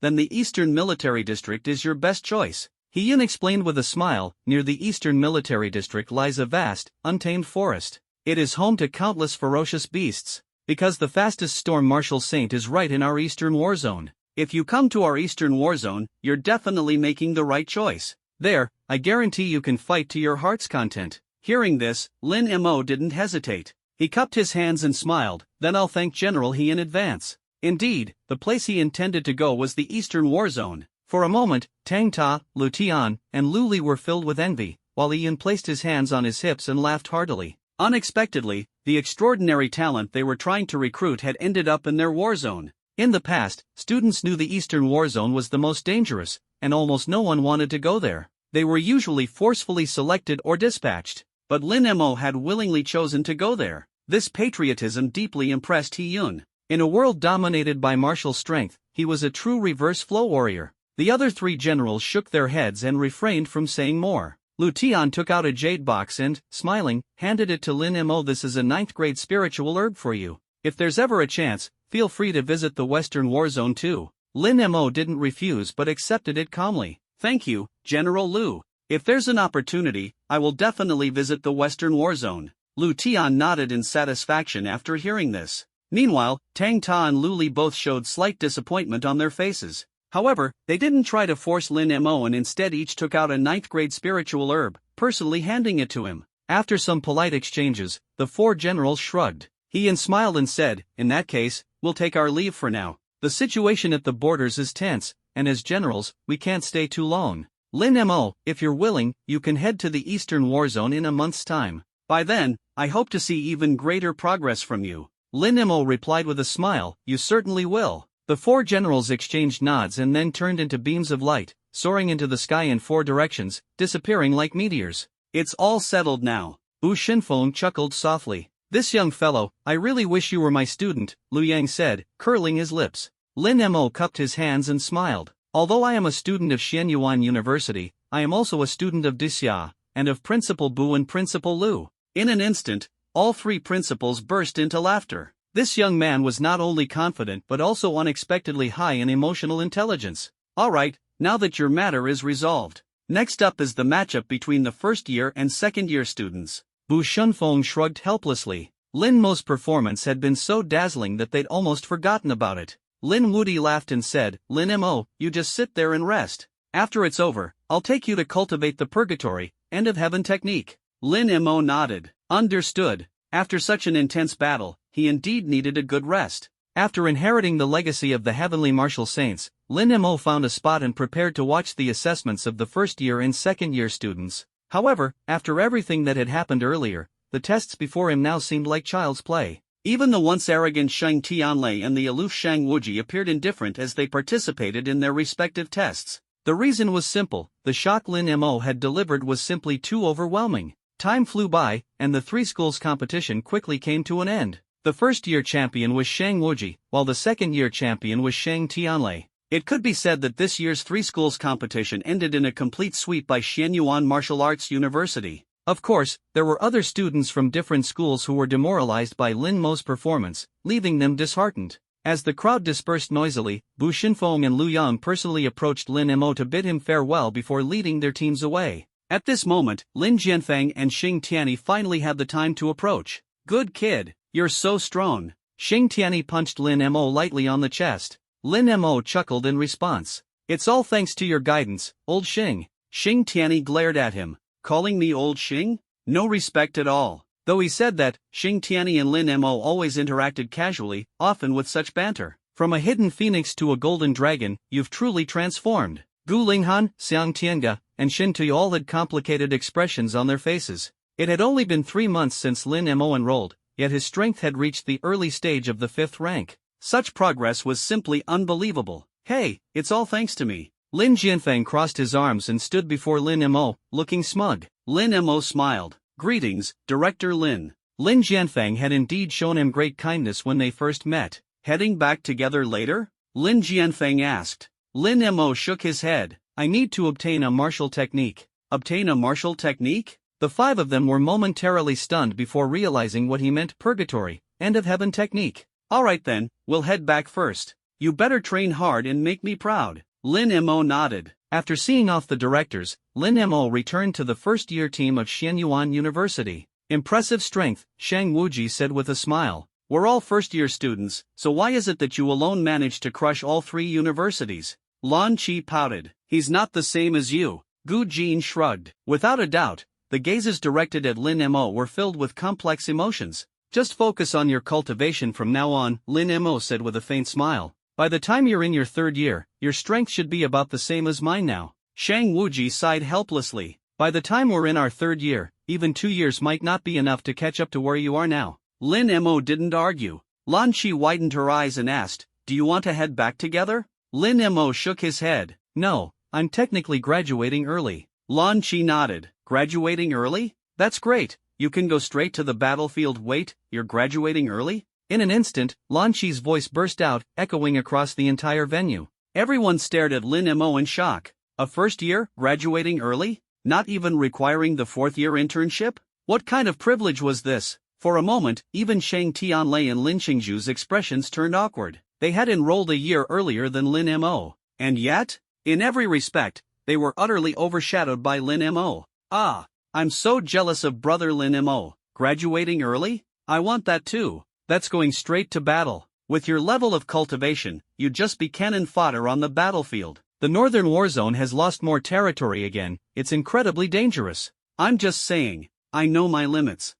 then the Eastern Military District is your best choice. He explained with a smile. Near the Eastern Military District lies a vast, untamed forest. It is home to countless ferocious beasts. Because the fastest storm Marshal Saint is right in our Eastern War Zone. If you come to our Eastern War Zone, you're definitely making the right choice. There, I guarantee you can fight to your heart's content. Hearing this, Lin Mo didn't hesitate. He cupped his hands and smiled. Then I'll thank General He in advance. Indeed, the place he intended to go was the Eastern War Zone. For a moment, Tang Ta, Lu Tian, and Lu Li were filled with envy, while Ian placed his hands on his hips and laughed heartily. Unexpectedly, the extraordinary talent they were trying to recruit had ended up in their war zone. In the past, students knew the Eastern War Zone was the most dangerous, and almost no one wanted to go there. They were usually forcefully selected or dispatched. But Lin Mo had willingly chosen to go there. This patriotism deeply impressed He Yun. In a world dominated by martial strength, he was a true reverse flow warrior. The other three generals shook their heads and refrained from saying more. Lu Tian took out a jade box and, smiling, handed it to Lin Mo. This is a 9th grade spiritual herb for you. If there's ever a chance, feel free to visit the Western War Zone too. Lin Mo didn't refuse but accepted it calmly. Thank you, General Lu. If there's an opportunity, I will definitely visit the Western War Zone. Lu Tian nodded in satisfaction after hearing this. Meanwhile, Tang Ta and Lu Li both showed slight disappointment on their faces. However, they didn't try to force Lin Mo and instead each took out a 9th grade spiritual herb, personally handing it to him. After some polite exchanges, the four generals shrugged. He smiled and said, in that case, we'll take our leave for now. The situation at the borders is tense, and as generals, we can't stay too long. Lin Mo, if you're willing, you can head to the Eastern War Zone in a month's time. By then, I hope to see even greater progress from you. Lin Mo replied with a smile, you certainly will. The four generals exchanged nods and then turned into beams of light, soaring into the sky in 4 directions, disappearing like meteors. It's all settled now. Bu Shinfeng chuckled softly. This young fellow, I really wish you were my student, Lu Yang said, curling his lips. Lin Mo cupped his hands and smiled. Although I am a student of Xianyuan University, I am also a student of Dixia, and of Principal Bu and Principal Lu. In an instant, all 3 principals burst into laughter. This young man was not only confident but also unexpectedly high in emotional intelligence. Alright, now that your matter is resolved. Next up is the matchup between the first-year and second-year students. Bu Shunfeng shrugged helplessly. Lin Mo's performance had been so dazzling that they'd almost forgotten about it. Lin Wudi laughed and said, Lin Mo, you just sit there and rest. After it's over, I'll take you to cultivate the purgatory, end of heaven technique. Lin Mo nodded. Understood. After such an intense battle, he indeed needed a good rest. After inheriting the legacy of the heavenly martial saints, Lin Mo found a spot and prepared to watch the assessments of the first-year and second-year students. However, after everything that had happened earlier, the tests before him now seemed like child's play. Even the once arrogant Sheng Tianlei and the aloof Shang Wuji appeared indifferent as they participated in their respective tests. The reason was simple, the shock Lin Mo had delivered was simply too overwhelming. Time flew by, and the 3 schools competition quickly came to an end. The first-year champion was Shang Wuji, while the second-year champion was Sheng Tianlei. It could be said that this year's 3 schools competition ended in a complete sweep by Xianyuan Martial Arts University. Of course, there were other students from different schools who were demoralized by Lin Mo's performance, leaving them disheartened. As the crowd dispersed noisily, Bu Shinfeng and Lu Yang personally approached Lin Mo to bid him farewell before leading their teams away. At this moment, Lin Jianfeng and Xing Tianyi finally had the time to approach. Good kid, you're so strong. Xing Tianyi punched Lin Mo lightly on the chest. Lin Mo chuckled in response. It's all thanks to your guidance, old Xing. Xing Tianyi glared at him. Calling me old Xing? No respect at all. Though he said that, Xing Tianyi and Lin Mo always interacted casually, often with such banter. From a hidden phoenix to a golden dragon, you've truly transformed. Gu Linghan, Xiang Tianga, and Shin Tui all had complicated expressions on their faces. It had only been 3 months since Lin Mo enrolled, yet his strength had reached the early stage of the 5th rank. Such progress was simply unbelievable. Hey, it's all thanks to me. Lin Jianfeng crossed his arms and stood before Lin Mo, looking smug. Lin Mo smiled. Greetings, Director Lin. Lin Jianfeng had indeed shown him great kindness when they first met. Heading back together later? Lin Jianfeng asked. Lin Mo shook his head. I need to obtain a martial technique. Obtain a martial technique? The 5 of them were momentarily stunned before realizing what he meant. Purgatory, end of heaven technique. Alright then, we'll head back first. You better train hard and make me proud. Lin Mo nodded. After seeing off the directors, Lin Mo returned to the first-year team of Xianyuan University. Impressive strength, Shang Wuji said with a smile. We're all first-year students, so why is it that you alone managed to crush all 3 universities? Lan Qi pouted. He's not the same as you. Gu Jin shrugged. Without a doubt, the gazes directed at Lin Mo were filled with complex emotions. Just focus on your cultivation from now on, Lin Mo said with a faint smile. By the time you're in your 3rd year, your strength should be about the same as mine now. Shang Wuji sighed helplessly. By the time we're in our 3rd year, even 2 years might not be enough to catch up to where you are now. Lin Mo didn't argue. Lan Qi widened her eyes and asked, do you want to head back together? Lin Mo shook his head. No, I'm technically graduating early. Lan Qi nodded. Graduating early? That's great. You can go straight to the battlefield. Wait, you're graduating early? In an instant, Lan Qi's voice burst out, echoing across the entire venue. Everyone stared at Lin Mo in shock. A first year, graduating early? Not even requiring the 4th-year internship? What kind of privilege was this? For a moment, even Shang Tianlei and Lin Xingzhu's expressions turned awkward. They had enrolled a year earlier than Lin Mo. And yet, in every respect, they were utterly overshadowed by Lin Mo. Ah, I'm so jealous of brother Lin Mo. Graduating early? I want that too. That's going straight to battle. With your level of cultivation, you'd just be cannon fodder on the battlefield. The northern war zone has lost more territory again. It's incredibly dangerous. I'm just saying, I know my limits.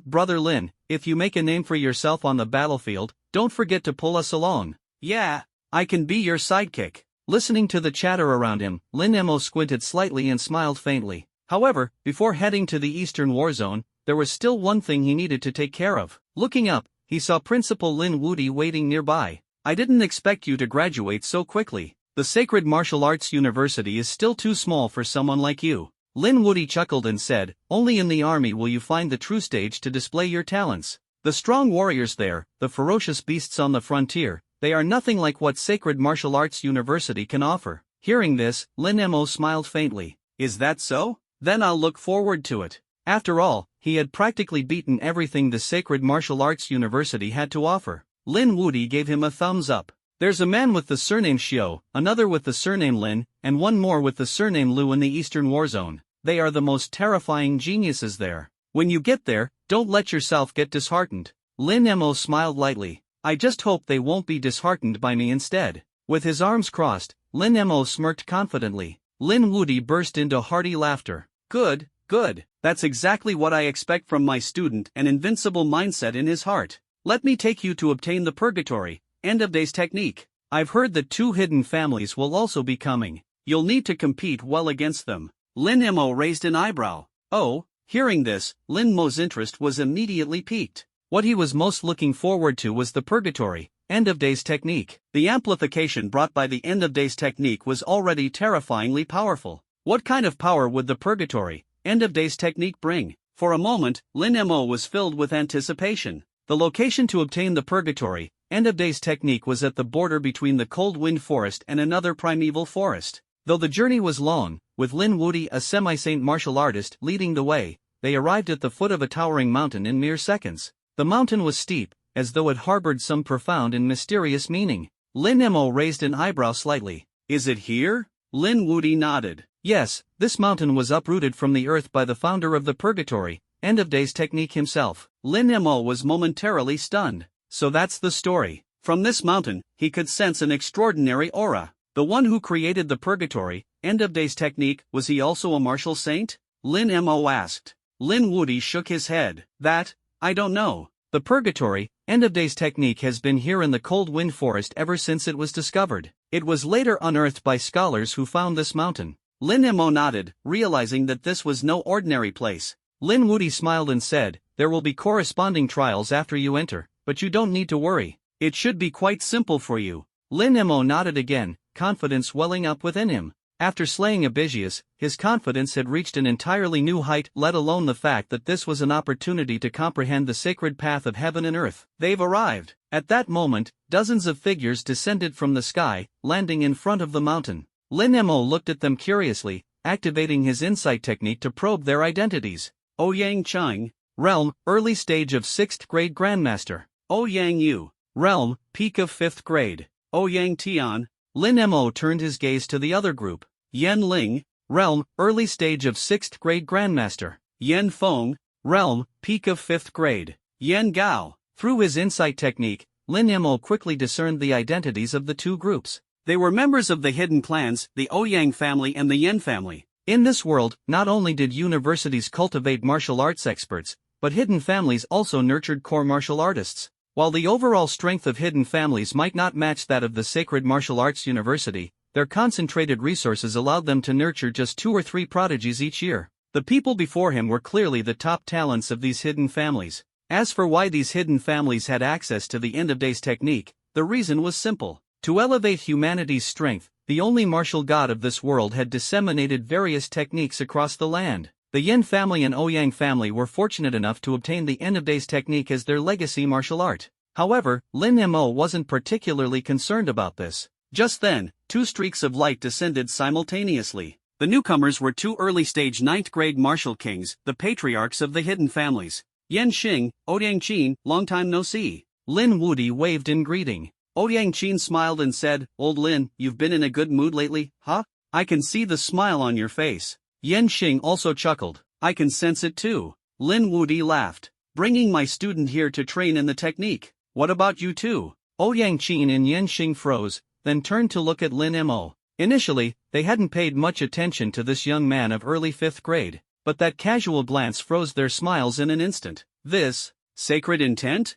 Brother Lin, if you make a name for yourself on the battlefield, don't forget to pull us along. Yeah, I can be your sidekick. Listening to the chatter around him, Lin Mo squinted slightly and smiled faintly. However, before heading to the eastern war zone, there was still one thing he needed to take care of. Looking up, he saw Principal Lin Wudi waiting nearby. I didn't expect you to graduate so quickly. The Sacred Martial Arts University is still too small for someone like you. Lin Wudi chuckled and said, only in the army will you find the true stage to display your talents. The strong warriors there, the ferocious beasts on the frontier, they are nothing like what Sacred Martial Arts University can offer. Hearing this, Lin Mo smiled faintly. Is that so? Then I'll look forward to it. After all, he had practically beaten everything the Sacred Martial Arts University had to offer. Lin Wudi gave him a thumbs up. There's a man with the surname Xiao, another with the surname Lin, and one more with the surname Liu in the Eastern War Zone. They are the most terrifying geniuses there. When you get there, don't let yourself get disheartened. Lin Mo smiled lightly. I just hope they won't be disheartened by me instead. With his arms crossed, Lin Mo smirked confidently. Lin Wudi burst into hearty laughter. Good, good. That's exactly what I expect from my student, an invincible mindset in his heart. Let me take you to obtain the purgatory. End of days technique. I've heard that 2 hidden families will also be coming. You'll need to compete well against them. Lin Mo raised an eyebrow. Oh, hearing this, Lin Mo's interest was immediately piqued. What he was most looking forward to was the purgatory, end of days technique. The amplification brought by the end of days technique was already terrifyingly powerful. What kind of power would the purgatory, end of days technique bring? For a moment, Lin Mo was filled with anticipation. The location to obtain the purgatory, end of days technique was at the border between the Cold Wind Forest and another primeval forest. Though the journey was long, with Lin Wudi, a semi-saint martial artist, leading the way, they arrived at the foot of a towering mountain in mere seconds. The mountain was steep, as though it harbored some profound and mysterious meaning. Lin Mo raised an eyebrow slightly. Is it here? Lin Wudi nodded. Yes, this mountain was uprooted from the earth by the founder of the purgatory, end of days technique himself. Lin Mo was momentarily stunned. So that's the story. From this mountain, he could sense an extraordinary aura. The one who created the purgatory, end of days technique, was he also a martial saint? Lin Mo asked. Lin Wudi shook his head. That, I don't know. The purgatory, end of days technique has been here in the Cold Wind Forest ever since it was discovered. It was later unearthed by scholars who found this mountain. Lin Mo nodded, realizing that this was no ordinary place. Lin Wudi smiled and said, there will be corresponding trials after you enter, but you don't need to worry. It should be quite simple for you. Lin Mo nodded again, confidence welling up within him. After slaying Abisius, his confidence had reached an entirely new height, let alone the fact that this was an opportunity to comprehend the sacred path of heaven and earth. They've arrived. At that moment, dozens of figures descended from the sky, landing in front of the mountain. Lin Mo looked at them curiously, activating his insight technique to probe their identities. Ouyang Cheng, Realm, early stage of 6th grade Grandmaster. Ouyang Yu, Realm, peak of 5th grade. Ouyang Tian. Lin Mo turned his gaze to the other group. Yan Ling. Realm, early stage of 6th grade Grandmaster. Yan Feng. Realm, peak of 5th grade. Yan Gao. Through his insight technique, Lin Mo quickly discerned the identities of the two groups. They were members of the hidden clans, the Ouyang family and the Yan family. In this world, not only did universities cultivate martial arts experts, but hidden families also nurtured core martial artists. While the overall strength of hidden families might not match that of the Sacred Martial Arts University, their concentrated resources allowed them to nurture just 2 or 3 prodigies each year. The people before him were clearly the top talents of these hidden families. As for why these hidden families had access to the end-of-days technique, the reason was simple. To elevate humanity's strength, the only martial god of this world had disseminated various techniques across the land. The Yin family and Ouyang family were fortunate enough to obtain the end-of-days technique as their legacy martial art. However, Lin Mo wasn't particularly concerned about this. Just then, 2 streaks of light descended simultaneously. The newcomers were 2 early-stage 9th grade martial kings, the patriarchs of the hidden families. Yan Xing, Ouyang Qin, long time no see. Lin Wudi waved in greeting. Ouyang Qin smiled and said, Old Lin, you've been in a good mood lately, huh? I can see the smile on your face. Yan Xing also chuckled. I can sense it too. Lin Wudi laughed. Bringing my student here to train in the technique. What about you two? Ouyang Qin and Yan Xing froze, then turned to look at Lin Mo. Initially, they hadn't paid much attention to this young man of early 5th grade, but that casual glance froze their smiles in an instant. This sacred intent?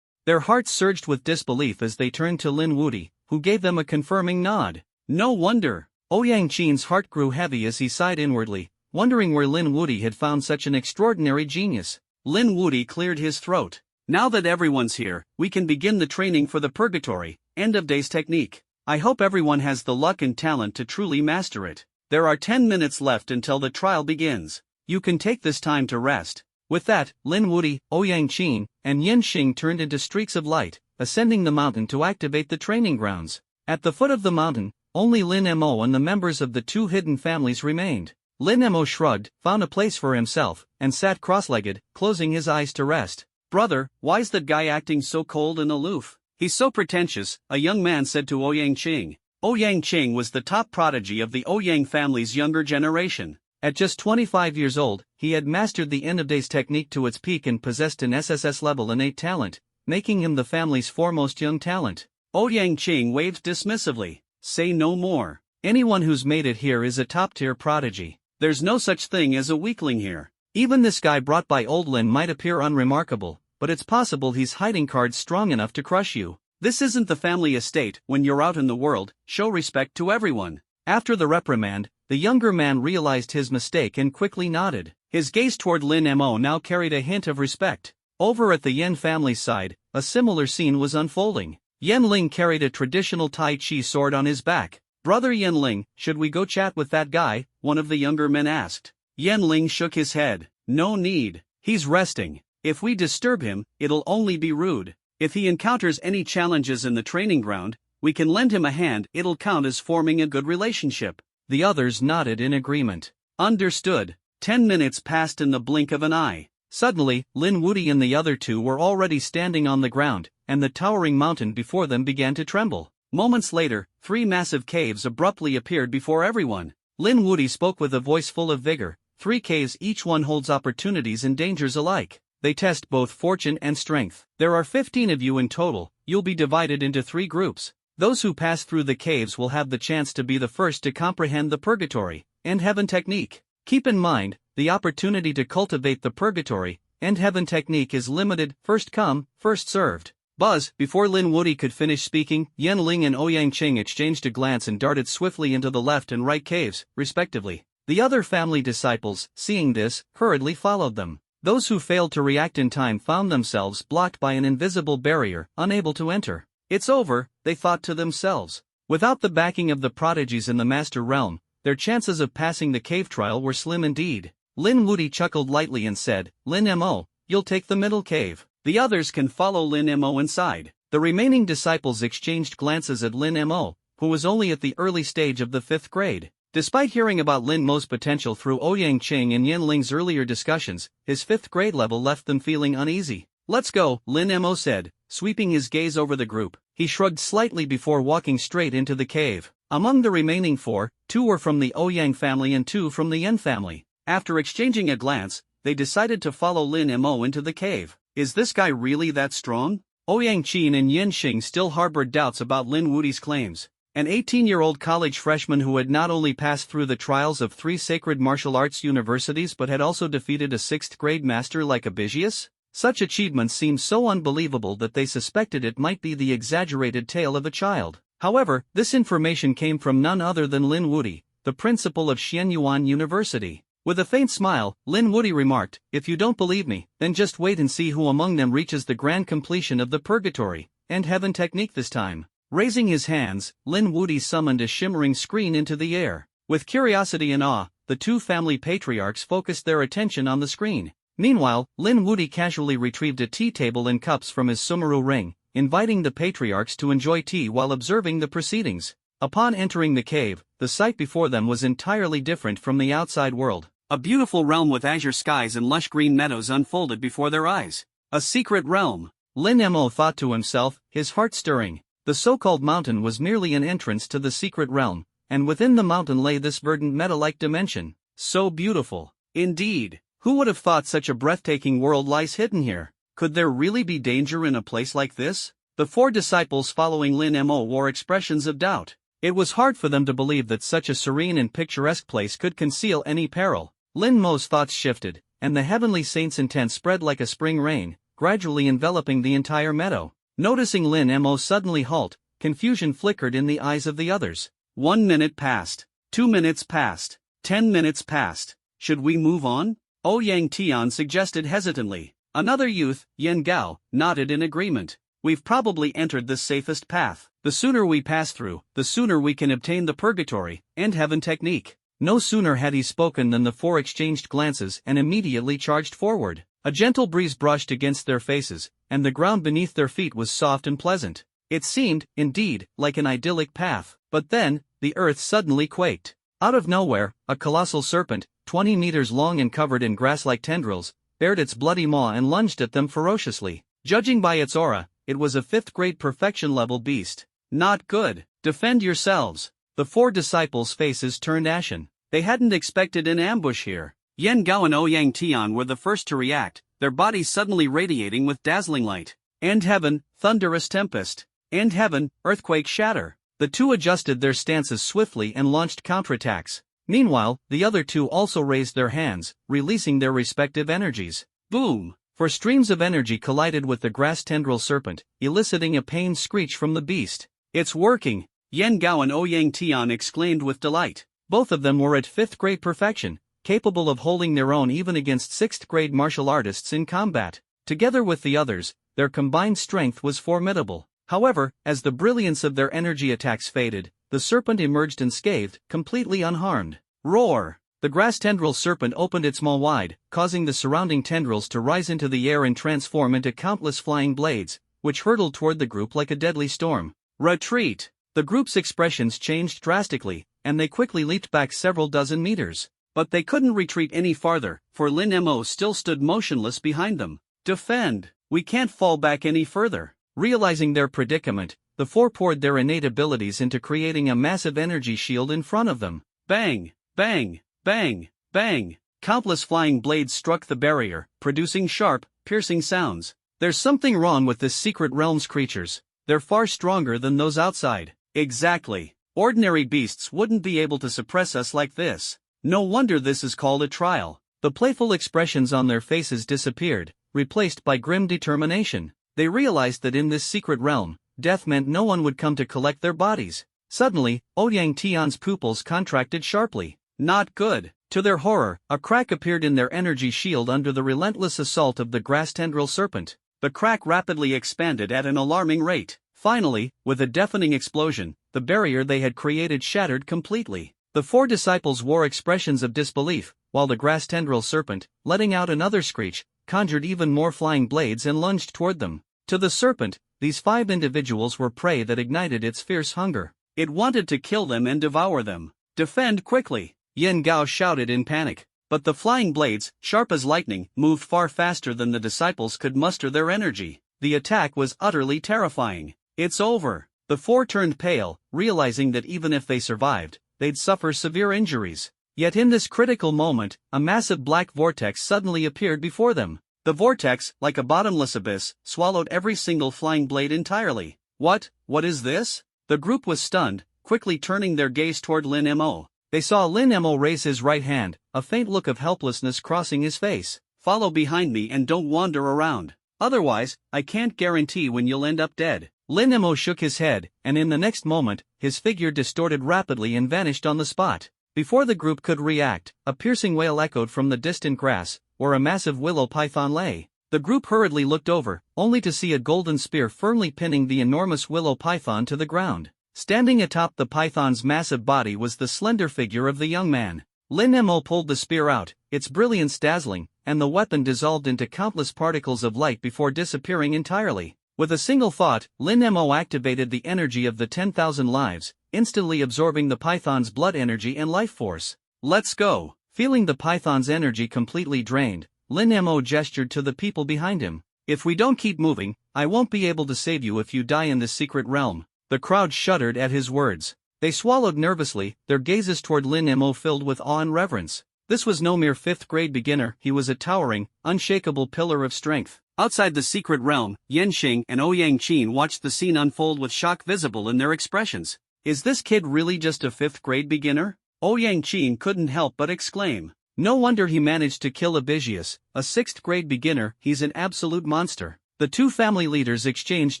Their hearts surged with disbelief as they turned to Lin Wudi, who gave them a confirming nod. No wonder. Ouyang Qin's heart grew heavy as he sighed inwardly, wondering where Lin Wudi had found such an extraordinary genius. Lin Wudi cleared his throat. Now that everyone's here, we can begin the training for the purgatory, end-of-days technique. I hope everyone has the luck and talent to truly master it. There are 10 minutes left until the trial begins. You can take this time to rest. With that, Lin Wudi, Ouyang Qin, and Yan Xing turned into streaks of light, ascending the mountain to activate the training grounds. At the foot of the mountain, only Lin Mo and the members of the 2 hidden families remained. Lin Mo shrugged, found a place for himself, and sat cross-legged, closing his eyes to rest. Brother, why's that guy acting so cold and aloof? He's so pretentious, a young man said to Ouyang Qing. Ouyang Qing was the top prodigy of the Ouyang family's younger generation. At just 25 years old, he had mastered the end-of-days technique to its peak and possessed an SSS-level innate talent, making him the family's foremost young talent. Ouyang Qing waved dismissively. Say no more. Anyone who's made it here is a top-tier prodigy. There's no such thing as a weakling here. Even this guy brought by Old Lin might appear unremarkable, but it's possible he's hiding cards strong enough to crush you. This isn't the family estate. When you're out in the world, show respect to everyone. After the reprimand, the younger man realized his mistake and quickly nodded. His gaze toward Lin Mo now carried a hint of respect. Over at the Yan family's side, a similar scene was unfolding. Yan Ling carried a traditional Tai Chi sword on his back. Brother Yan Ling, should we go chat with that guy? One of the younger men asked. Yan Ling shook his head. No need. He's resting. If we disturb him, it'll only be rude. If he encounters any challenges in the training ground, we can lend him a hand. It'll count as forming a good relationship. The others nodded in agreement. Understood. 10 minutes passed in the blink of an eye. Suddenly, Lin Wudi and the other 2 were already standing on the ground, and the towering mountain before them began to tremble. Moments later, 3 massive caves abruptly appeared before everyone. Lin Wudi spoke with a voice full of vigor. 3 caves, each one holds opportunities and dangers alike. They test both fortune and strength. There are 15 of you in total. You'll be divided into 3 groups. Those who pass through the caves will have the chance to be the first to comprehend the purgatory and heaven technique. Keep in mind, the opportunity to cultivate the purgatory and heaven technique is limited, first come, first served. Buzz, before Lin Wudi could finish speaking, Yan Ling and Ouyang Qing exchanged a glance and darted swiftly into the left and right caves, respectively. The other family disciples, seeing this, hurriedly followed them. Those who failed to react in time found themselves blocked by an invisible barrier, unable to enter. It's over, they thought to themselves. Without the backing of the prodigies in the Master Realm, their chances of passing the cave trial were slim indeed. Lin Wudi chuckled lightly and said, Lin Mo, you'll take the middle cave. The others can follow Lin Mo inside. The remaining disciples exchanged glances at Lin Mo, who was only at the early stage of the 5th grade. Despite hearing about Lin Mo's potential through Ouyang Qing and Yan Ling's earlier discussions, his 5th grade level left them feeling uneasy. Let's go, Lin Mo said, sweeping his gaze over the group. He shrugged slightly before walking straight into the cave. Among the remaining 4, 2 were from the Ouyang family and 2 from the Yen family. After exchanging a glance, they decided to follow Lin Mo into the cave. Is this guy really that strong? Ouyang Qin and Yin Xing still harbored doubts about Lin Wudi's claims. An 18-year-old college freshman who had not only passed through the trials of 3 sacred martial arts universities but had also defeated a 6th-grade master like Abisius? Such achievements seemed so unbelievable that they suspected it might be the exaggerated tale of a child. However, this information came from none other than Lin Wudi, the principal of Xianyuan University. With a faint smile, Lin Wudi remarked, "If you don't believe me, then just wait and see who among them reaches the grand completion of the purgatory and heaven technique this time." Raising his hands, Lin Wudi summoned a shimmering screen into the air. With curiosity and awe, the 2 family patriarchs focused their attention on the screen. Meanwhile, Lin Wudi casually retrieved a tea table and cups from his Sumeru ring, inviting the patriarchs to enjoy tea while observing the proceedings. Upon entering the cave, the sight before them was entirely different from the outside world. A beautiful realm with azure skies and lush green meadows unfolded before their eyes. A secret realm. Lin Mo thought to himself, his heart stirring. The so-called mountain was merely an entrance to the secret realm, and within the mountain lay this verdant meta-like dimension. So beautiful. Indeed, who would have thought such a breathtaking world lies hidden here? Could there really be danger in a place like this? The 4 disciples following Lin Mo wore expressions of doubt. It was hard for them to believe that such a serene and picturesque place could conceal any peril. Lin Mo's thoughts shifted, and the heavenly saint's intent spread like a spring rain, gradually enveloping the entire meadow. Noticing Lin Mo suddenly halt, confusion flickered in the eyes of the others. 1 minute passed. 2 minutes passed. 10 minutes passed. Should we move on? Ouyang Tian suggested hesitantly. Another youth, Yen Gao, nodded in agreement. We've probably entered the safest path. The sooner we pass through, the sooner we can obtain the purgatory and heaven technique. No sooner had he spoken than the 4 exchanged glances and immediately charged forward. A gentle breeze brushed against their faces, and the ground beneath their feet was soft and pleasant. It seemed, indeed, like an idyllic path. But then, the earth suddenly quaked. Out of nowhere, a colossal serpent, 20 meters long and covered in grass-like tendrils, bared its bloody maw and lunged at them ferociously. Judging by its aura, it was a 5th-grade perfection-level beast. Not good. Defend yourselves. The 4 disciples' faces turned ashen. They hadn't expected an ambush here. Yen Gao and Ouyang Tian were the first to react, their bodies suddenly radiating with dazzling light. And heaven, thunderous tempest. And heaven, earthquake shatter. The 2 adjusted their stances swiftly and launched counterattacks. Meanwhile, the other 2 also raised their hands, releasing their respective energies. Boom! For streams of energy collided with the grass tendril serpent, eliciting a pained screech from the beast. It's working! Yen Gao and Ouyang Tian exclaimed with delight. Both of them were at 5th-grade perfection, capable of holding their own even against 6th-grade martial artists in combat. Together with the others, their combined strength was formidable. However, as the brilliance of their energy attacks faded, the serpent emerged unscathed, completely unharmed. Roar! The grass tendril serpent opened its maw wide, causing the surrounding tendrils to rise into the air and transform into countless flying blades, which hurtled toward the group like a deadly storm. Retreat! The group's expressions changed drastically, and they quickly leaped back several dozen meters. But they couldn't retreat any farther, for Lin Mo still stood motionless behind them. Defend! We can't fall back any further. Realizing their predicament, the 4 poured their innate abilities into creating a massive energy shield in front of them. Bang! Bang! Bang! Bang! Countless flying blades struck the barrier, producing sharp, piercing sounds. There's something wrong with this secret realm's creatures. They're far stronger than those outside. Exactly. Ordinary beasts wouldn't be able to suppress us like this. No wonder this is called a trial. The playful expressions on their faces disappeared, replaced by grim determination. They realized that in this secret realm, death meant no one would come to collect their bodies. Suddenly, Ouyang Tian's pupils contracted sharply. Not good. To their horror, a crack appeared in their energy shield under the relentless assault of the grass tendril serpent. The crack rapidly expanded at an alarming rate. Finally, with a deafening explosion, the barrier they had created shattered completely. The 4 disciples wore expressions of disbelief, while the grass tendril serpent, letting out another screech, conjured even more flying blades and lunged toward them. To the serpent, these 5 individuals were prey that ignited its fierce hunger. It wanted to kill them and devour them. Defend quickly! Yen Gao shouted in panic. But the flying blades, sharp as lightning, moved far faster than the disciples could muster their energy. The attack was utterly terrifying. It's over. The four turned pale, realizing that even if they survived, they'd suffer severe injuries. Yet in this critical moment, a massive black vortex suddenly appeared before them. The vortex, like a bottomless abyss, swallowed every single flying blade entirely. What is this? The group was stunned, quickly turning their gaze toward Lin Mo. They saw Lin Mo raise his right hand, a faint look of helplessness crossing his face. Follow behind me and don't wander around. Otherwise, I can't guarantee when you'll end up dead. Lin Mo shook his head, and in the next moment, his figure distorted rapidly and vanished on the spot. Before the group could react, a piercing wail echoed from the distant grass, where a massive willow python lay. The group hurriedly looked over, only to see a golden spear firmly pinning the enormous willow python to the ground. Standing atop the python's massive body was the slender figure of the young man. Lin Mo pulled the spear out, its brilliance dazzling, and the weapon dissolved into countless particles of light before disappearing entirely. With a single thought, Lin Mo activated the energy of the 10,000 lives, instantly absorbing the python's blood energy and life force. Let's go! Feeling the python's energy completely drained, Lin Mo gestured to the people behind him. If we don't keep moving, I won't be able to save you if you die in this secret realm. The crowd shuddered at his words. They swallowed nervously, their gazes toward Lin Mo filled with awe and reverence. This was no mere 5th grade beginner, he was a towering, unshakable pillar of strength. Outside the secret realm, Yan Xing and Ouyang Qin watched the scene unfold with shock visible in their expressions. Is this kid really just a 5th grade beginner? Ouyang Qin couldn't help but exclaim. No wonder he managed to kill Abisius, a 6th grade beginner, he's an absolute monster. The two family leaders exchanged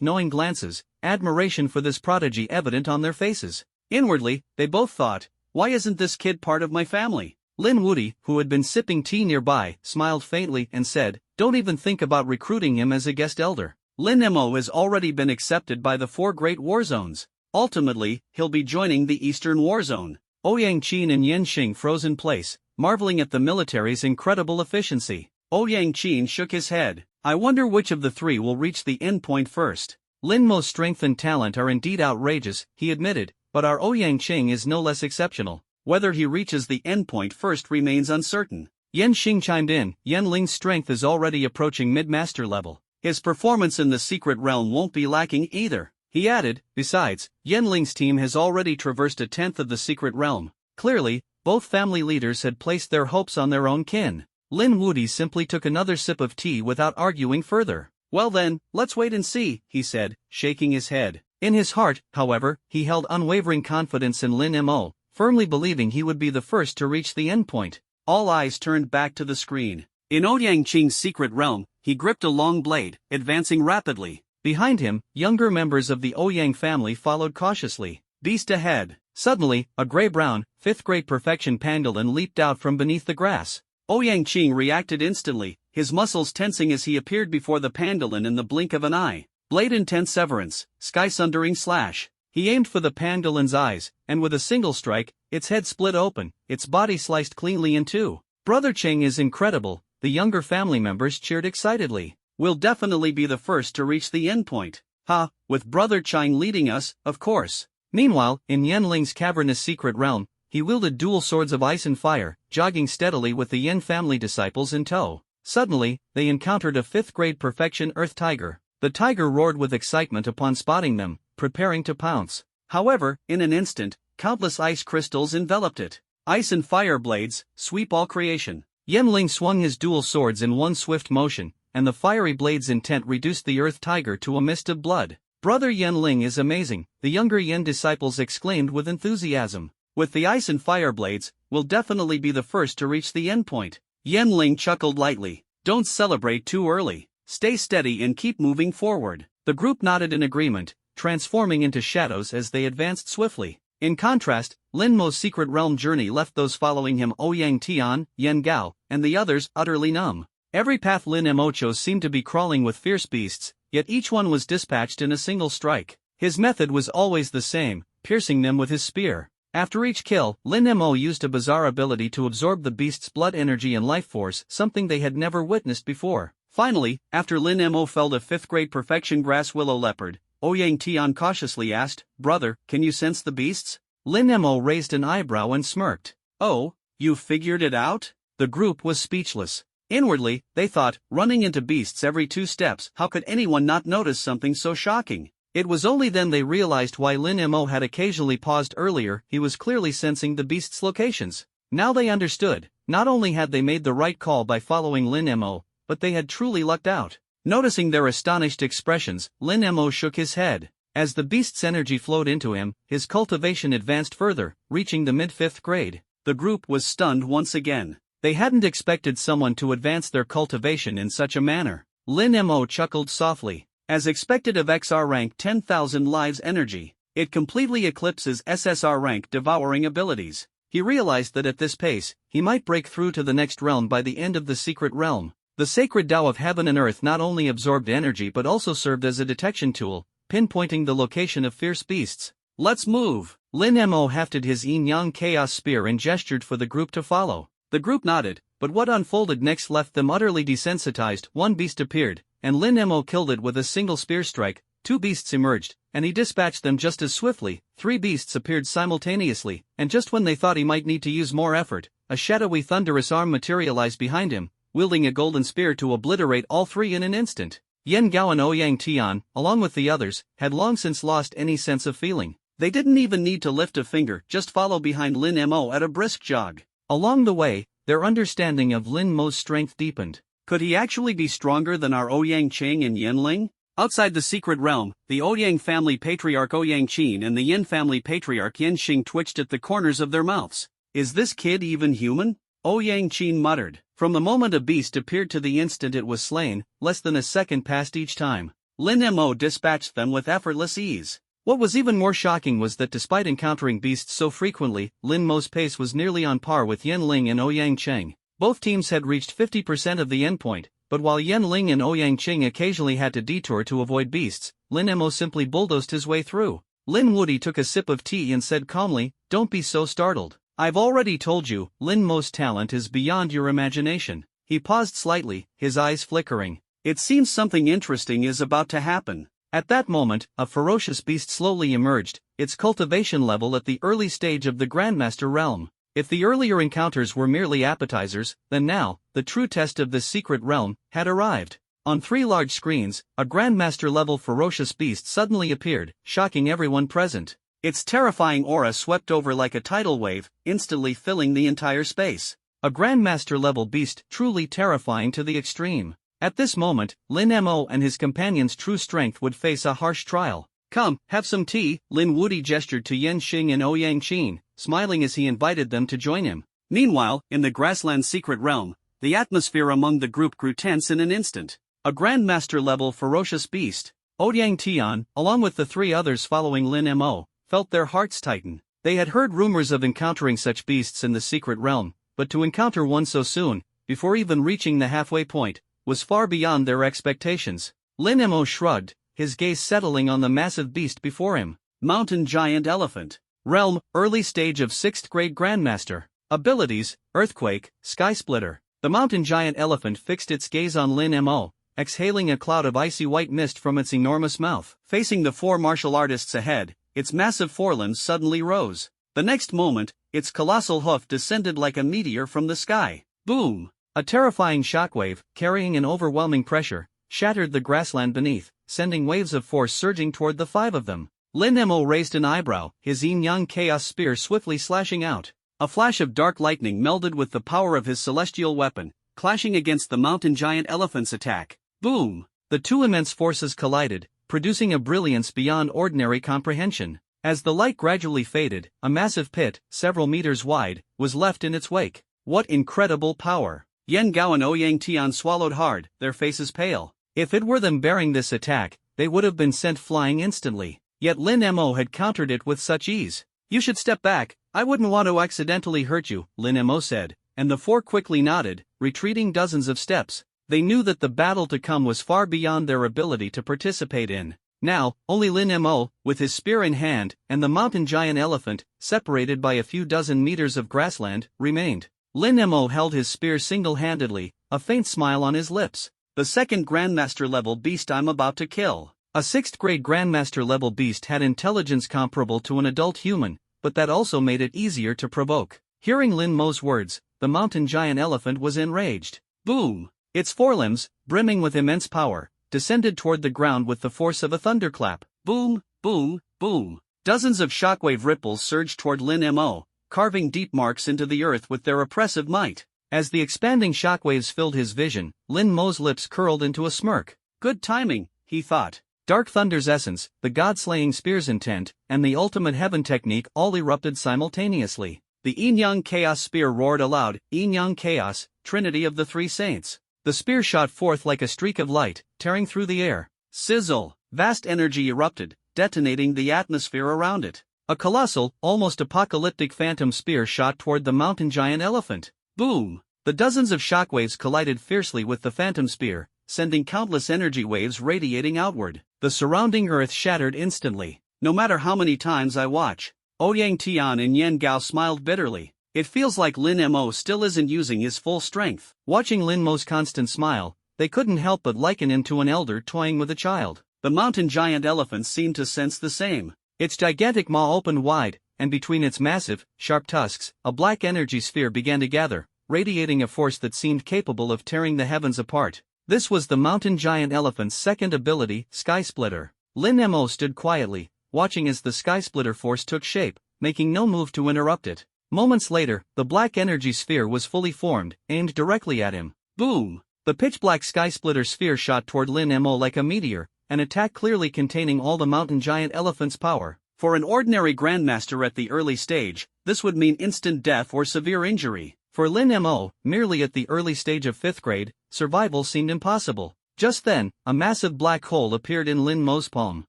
knowing glances, admiration for this prodigy evident on their faces. Inwardly, they both thought, why isn't this kid part of my family? Lin Wudi, who had been sipping tea nearby, smiled faintly and said, don't even think about recruiting him as a guest elder. Lin Mo has already been accepted by the 4 great war zones. Ultimately, he'll be joining the Eastern War Zone. Ouyang Qin and Yan Xing froze in place, marveling at the military's incredible efficiency. Ouyang Qin shook his head. I wonder which of the 3 will reach the endpoint first. Lin Mo's strength and talent are indeed outrageous, he admitted, but our Ouyang Qing is no less exceptional. Whether he reaches the endpoint first remains uncertain. Yan Xing chimed in, Yan Ling's strength is already approaching mid-master level. His performance in the secret realm won't be lacking either. He added, besides, Yan Ling's team has already traversed 1/10 of the secret realm. Clearly, both family leaders had placed their hopes on their own kin. Lin Wudi simply took another sip of tea without arguing further. Well then, let's wait and see, he said, shaking his head. In his heart, however, he held unwavering confidence in Lin Mo, firmly believing he would be the first to reach the endpoint. All eyes turned back to the screen. In Ouyang Qing's secret realm, he gripped a long blade, advancing rapidly. Behind him, younger members of the Ouyang family followed cautiously. Beast ahead. Suddenly, a gray-brown, 5th grade perfection pangolin leaped out from beneath the grass. Ouyang Qing reacted instantly, his muscles tensing as he appeared before the pangolin in the blink of an eye. Blade intense severance, sky-sundering slash. He aimed for the pangolin's eyes, and with a single strike, its head split open, its body sliced cleanly in two. Brother Cheng is incredible, the younger family members cheered excitedly. We'll definitely be the first to reach the endpoint. Ha, with Brother Cheng leading us, of course. Meanwhile, in Yan Ling's cavernous secret realm, he wielded dual swords of ice and fire, jogging steadily with the Yan family disciples in tow. Suddenly, they encountered a 5th grade perfection earth tiger. The tiger roared with excitement upon spotting them, preparing to pounce. However, in an instant, countless ice crystals enveloped it. Ice and fire blades, sweep all creation. Yan Ling swung his dual swords in one swift motion, and the fiery blade's intent reduced the earth tiger to a mist of blood. Brother Yan Ling is amazing, the younger Yan disciples exclaimed with enthusiasm. With the ice and fire blades, we'll definitely be the first to reach the endpoint. Yan Ling chuckled lightly. Don't celebrate too early. Stay steady and keep moving forward. The group nodded in agreement, transforming into shadows as they advanced swiftly. In contrast, Lin Mo's secret realm journey left those following him Ouyang Tian, Yan Gao, and the others utterly numb. Every path Lin Mo chose seemed to be crawling with fierce beasts, yet each one was dispatched in a single strike. His method was always the same, piercing them with his spear. After each kill, Lin Mo used a bizarre ability to absorb the beast's blood energy and life force, something they had never witnessed before. Finally, after Lin Mo felled a 5th grade perfection grass willow leopard, Ouyang Tian cautiously asked, "Brother, can you sense the beasts?" Lin Mo raised an eyebrow and smirked. "Oh, you figured it out?" The group was speechless. Inwardly, they thought, running into beasts every 2 steps, how could anyone not notice something so shocking? It was only then they realized why Lin Mo had occasionally paused earlier. He was clearly sensing the beast's locations. Now they understood. Not only had they made the right call by following Lin Mo, but they had truly lucked out. Noticing their astonished expressions, Lin Mo shook his head. As the beast's energy flowed into him, his cultivation advanced further, reaching the mid-5th grade. The group was stunned once again. They hadn't expected someone to advance their cultivation in such a manner. Lin Mo chuckled softly. As expected of XR rank 10,000 lives energy, it completely eclipses SSR rank devouring abilities. He realized that at this pace, he might break through to the next realm by the end of the secret realm. The sacred Tao of heaven and earth not only absorbed energy but also served as a detection tool, pinpointing the location of fierce beasts. Let's move! Lin Mo hefted his yin-yang chaos spear and gestured for the group to follow. The group nodded, but what unfolded next left them utterly desensitized. One beast appeared, and Lin Mo killed it with a single spear strike. 2 beasts emerged, and he dispatched them just as swiftly. 3 beasts appeared simultaneously, and just when they thought he might need to use more effort, a shadowy thunderous arm materialized behind him, wielding a golden spear to obliterate all 3 in an instant. Yen Gao and Ouyang Tian, along with the others, had long since lost any sense of feeling. They didn't even need to lift a finger, just follow behind Lin Mo at a brisk jog. Along the way, their understanding of Lin Mo's strength deepened. Could he actually be stronger than our Ouyang Qing and Yanling? Outside the secret realm, the Ouyang family patriarch Ouyang Qin and the Yin family patriarch Yen Xing twitched at the corners of their mouths. Is this kid even human? Ouyang Qin muttered. From the moment a beast appeared to the instant it was slain, less than a second passed each time. Lin Mo dispatched them with effortless ease. What was even more shocking was that despite encountering beasts so frequently, Lin Mo's pace was nearly on par with Yen Ling and Ouyang Cheng. Both teams had reached 50% of the endpoint, but while Yen Ling and Ouyang Cheng occasionally had to detour to avoid beasts, Lin Mo simply bulldozed his way through. Lin Woody took a sip of tea and said calmly, "Don't be so startled. I've already told you, Lin Mo's talent is beyond your imagination." He paused slightly, his eyes flickering. It seems something interesting is about to happen. At that moment, a ferocious beast slowly emerged, its cultivation level at the early stage of the Grandmaster realm. If the earlier encounters were merely appetizers, then now, the true test of this secret realm had arrived. On 3 large screens, a Grandmaster-level ferocious beast suddenly appeared, shocking everyone present. Its terrifying aura swept over like a tidal wave, instantly filling the entire space. A Grandmaster-level beast truly terrifying to the extreme. At this moment, Lin Mo and his companion's true strength would face a harsh trial. "Come, have some tea," Lin Woody gestured to Yen Xing and Ouyang Qin, smiling as he invited them to join him. Meanwhile, in the grassland secret realm, the atmosphere among the group grew tense in an instant. A Grandmaster-level ferocious beast, Ouyang Tian, along with the 3 others following Lin Mo, felt their hearts tighten. They had heard rumors of encountering such beasts in the secret realm, but to encounter one so soon, before even reaching the halfway point, was far beyond their expectations. Lin Mo shrugged, his gaze settling on the massive beast before him. Mountain Giant Elephant. Realm, early stage of 6th grade Grandmaster. Abilities, Earthquake, Sky Splitter. The Mountain Giant Elephant fixed its gaze on Lin Mo, exhaling a cloud of icy white mist from its enormous mouth. Facing the 4 martial artists ahead, its massive forelimbs suddenly rose. The next moment, its colossal hoof descended like a meteor from the sky. Boom! A terrifying shockwave, carrying an overwhelming pressure, shattered the grassland beneath, sending waves of force surging toward the 5 of them. Lin Mo raised an eyebrow, his yin-yang chaos spear swiftly slashing out. A flash of dark lightning melded with the power of his celestial weapon, clashing against the mountain giant elephant's attack. Boom! The 2 immense forces collided, producing a brilliance beyond ordinary comprehension. As the light gradually faded, a massive pit, several meters wide, was left in its wake. What incredible power! Yen Gao and Ouyang Tian swallowed hard, their faces pale. If it were them bearing this attack, they would have been sent flying instantly. Yet Lin Mo had countered it with such ease. "You should step back, I wouldn't want to accidentally hurt you," Lin Mo said, and the 4 quickly nodded, retreating dozens of steps. They knew that the battle to come was far beyond their ability to participate in. Now, only Lin Mo, with his spear in hand, and the mountain giant elephant, separated by a few dozen meters of grassland, remained. Lin Mo held his spear single-handedly, a faint smile on his lips. "The 2nd Grandmaster-level beast I'm about to kill." A 6th grade Grandmaster-level beast had intelligence comparable to an adult human, but that also made it easier to provoke. Hearing Lin Mo's words, the mountain giant elephant was enraged. Boom! Its forelimbs, brimming with immense power, descended toward the ground with the force of a thunderclap. Boom, boom, boom. Dozens of shockwave ripples surged toward Lin Mo, carving deep marks into the earth with their oppressive might. As the expanding shockwaves filled his vision, Lin Mo's lips curled into a smirk. Good timing, he thought. Dark Thunder's essence, the god-slaying spear's intent, and the ultimate heaven technique all erupted simultaneously. The Yin-Yang Chaos Spear roared aloud, Yin-Yang Chaos, Trinity of the Three Saints. The spear shot forth like a streak of light, tearing through the air. Sizzle! Vast energy erupted, detonating the atmosphere around it. A colossal, almost apocalyptic phantom spear shot toward the mountain giant elephant. Boom! The dozens of shockwaves collided fiercely with the phantom spear, sending countless energy waves radiating outward. The surrounding earth shattered instantly. No matter how many times I watch. Ouyang Tian and Yen Gao smiled bitterly. It feels like Lin Mo still isn't using his full strength. Watching Lin Mo's constant smile, they couldn't help but liken him to an elder toying with a child. The mountain giant elephant seemed to sense the same. Its gigantic maw opened wide, and between its massive, sharp tusks, a black energy sphere began to gather, radiating a force that seemed capable of tearing the heavens apart. This was the mountain giant elephant's second ability, Sky Splitter. Lin Mo stood quietly, watching as the Sky Splitter force took shape, making no move to interrupt it. Moments later, the black energy sphere was fully formed, aimed directly at him. Boom! The pitch-black Sky Splitter sphere shot toward Lin Mo like a meteor, an attack clearly containing all the mountain giant elephant's power. For an ordinary grandmaster at the early stage, this would mean instant death or severe injury. For Lin Mo, merely at the early stage of 5th grade, survival seemed impossible. Just then, a massive black hole appeared in Lin Mo's palm.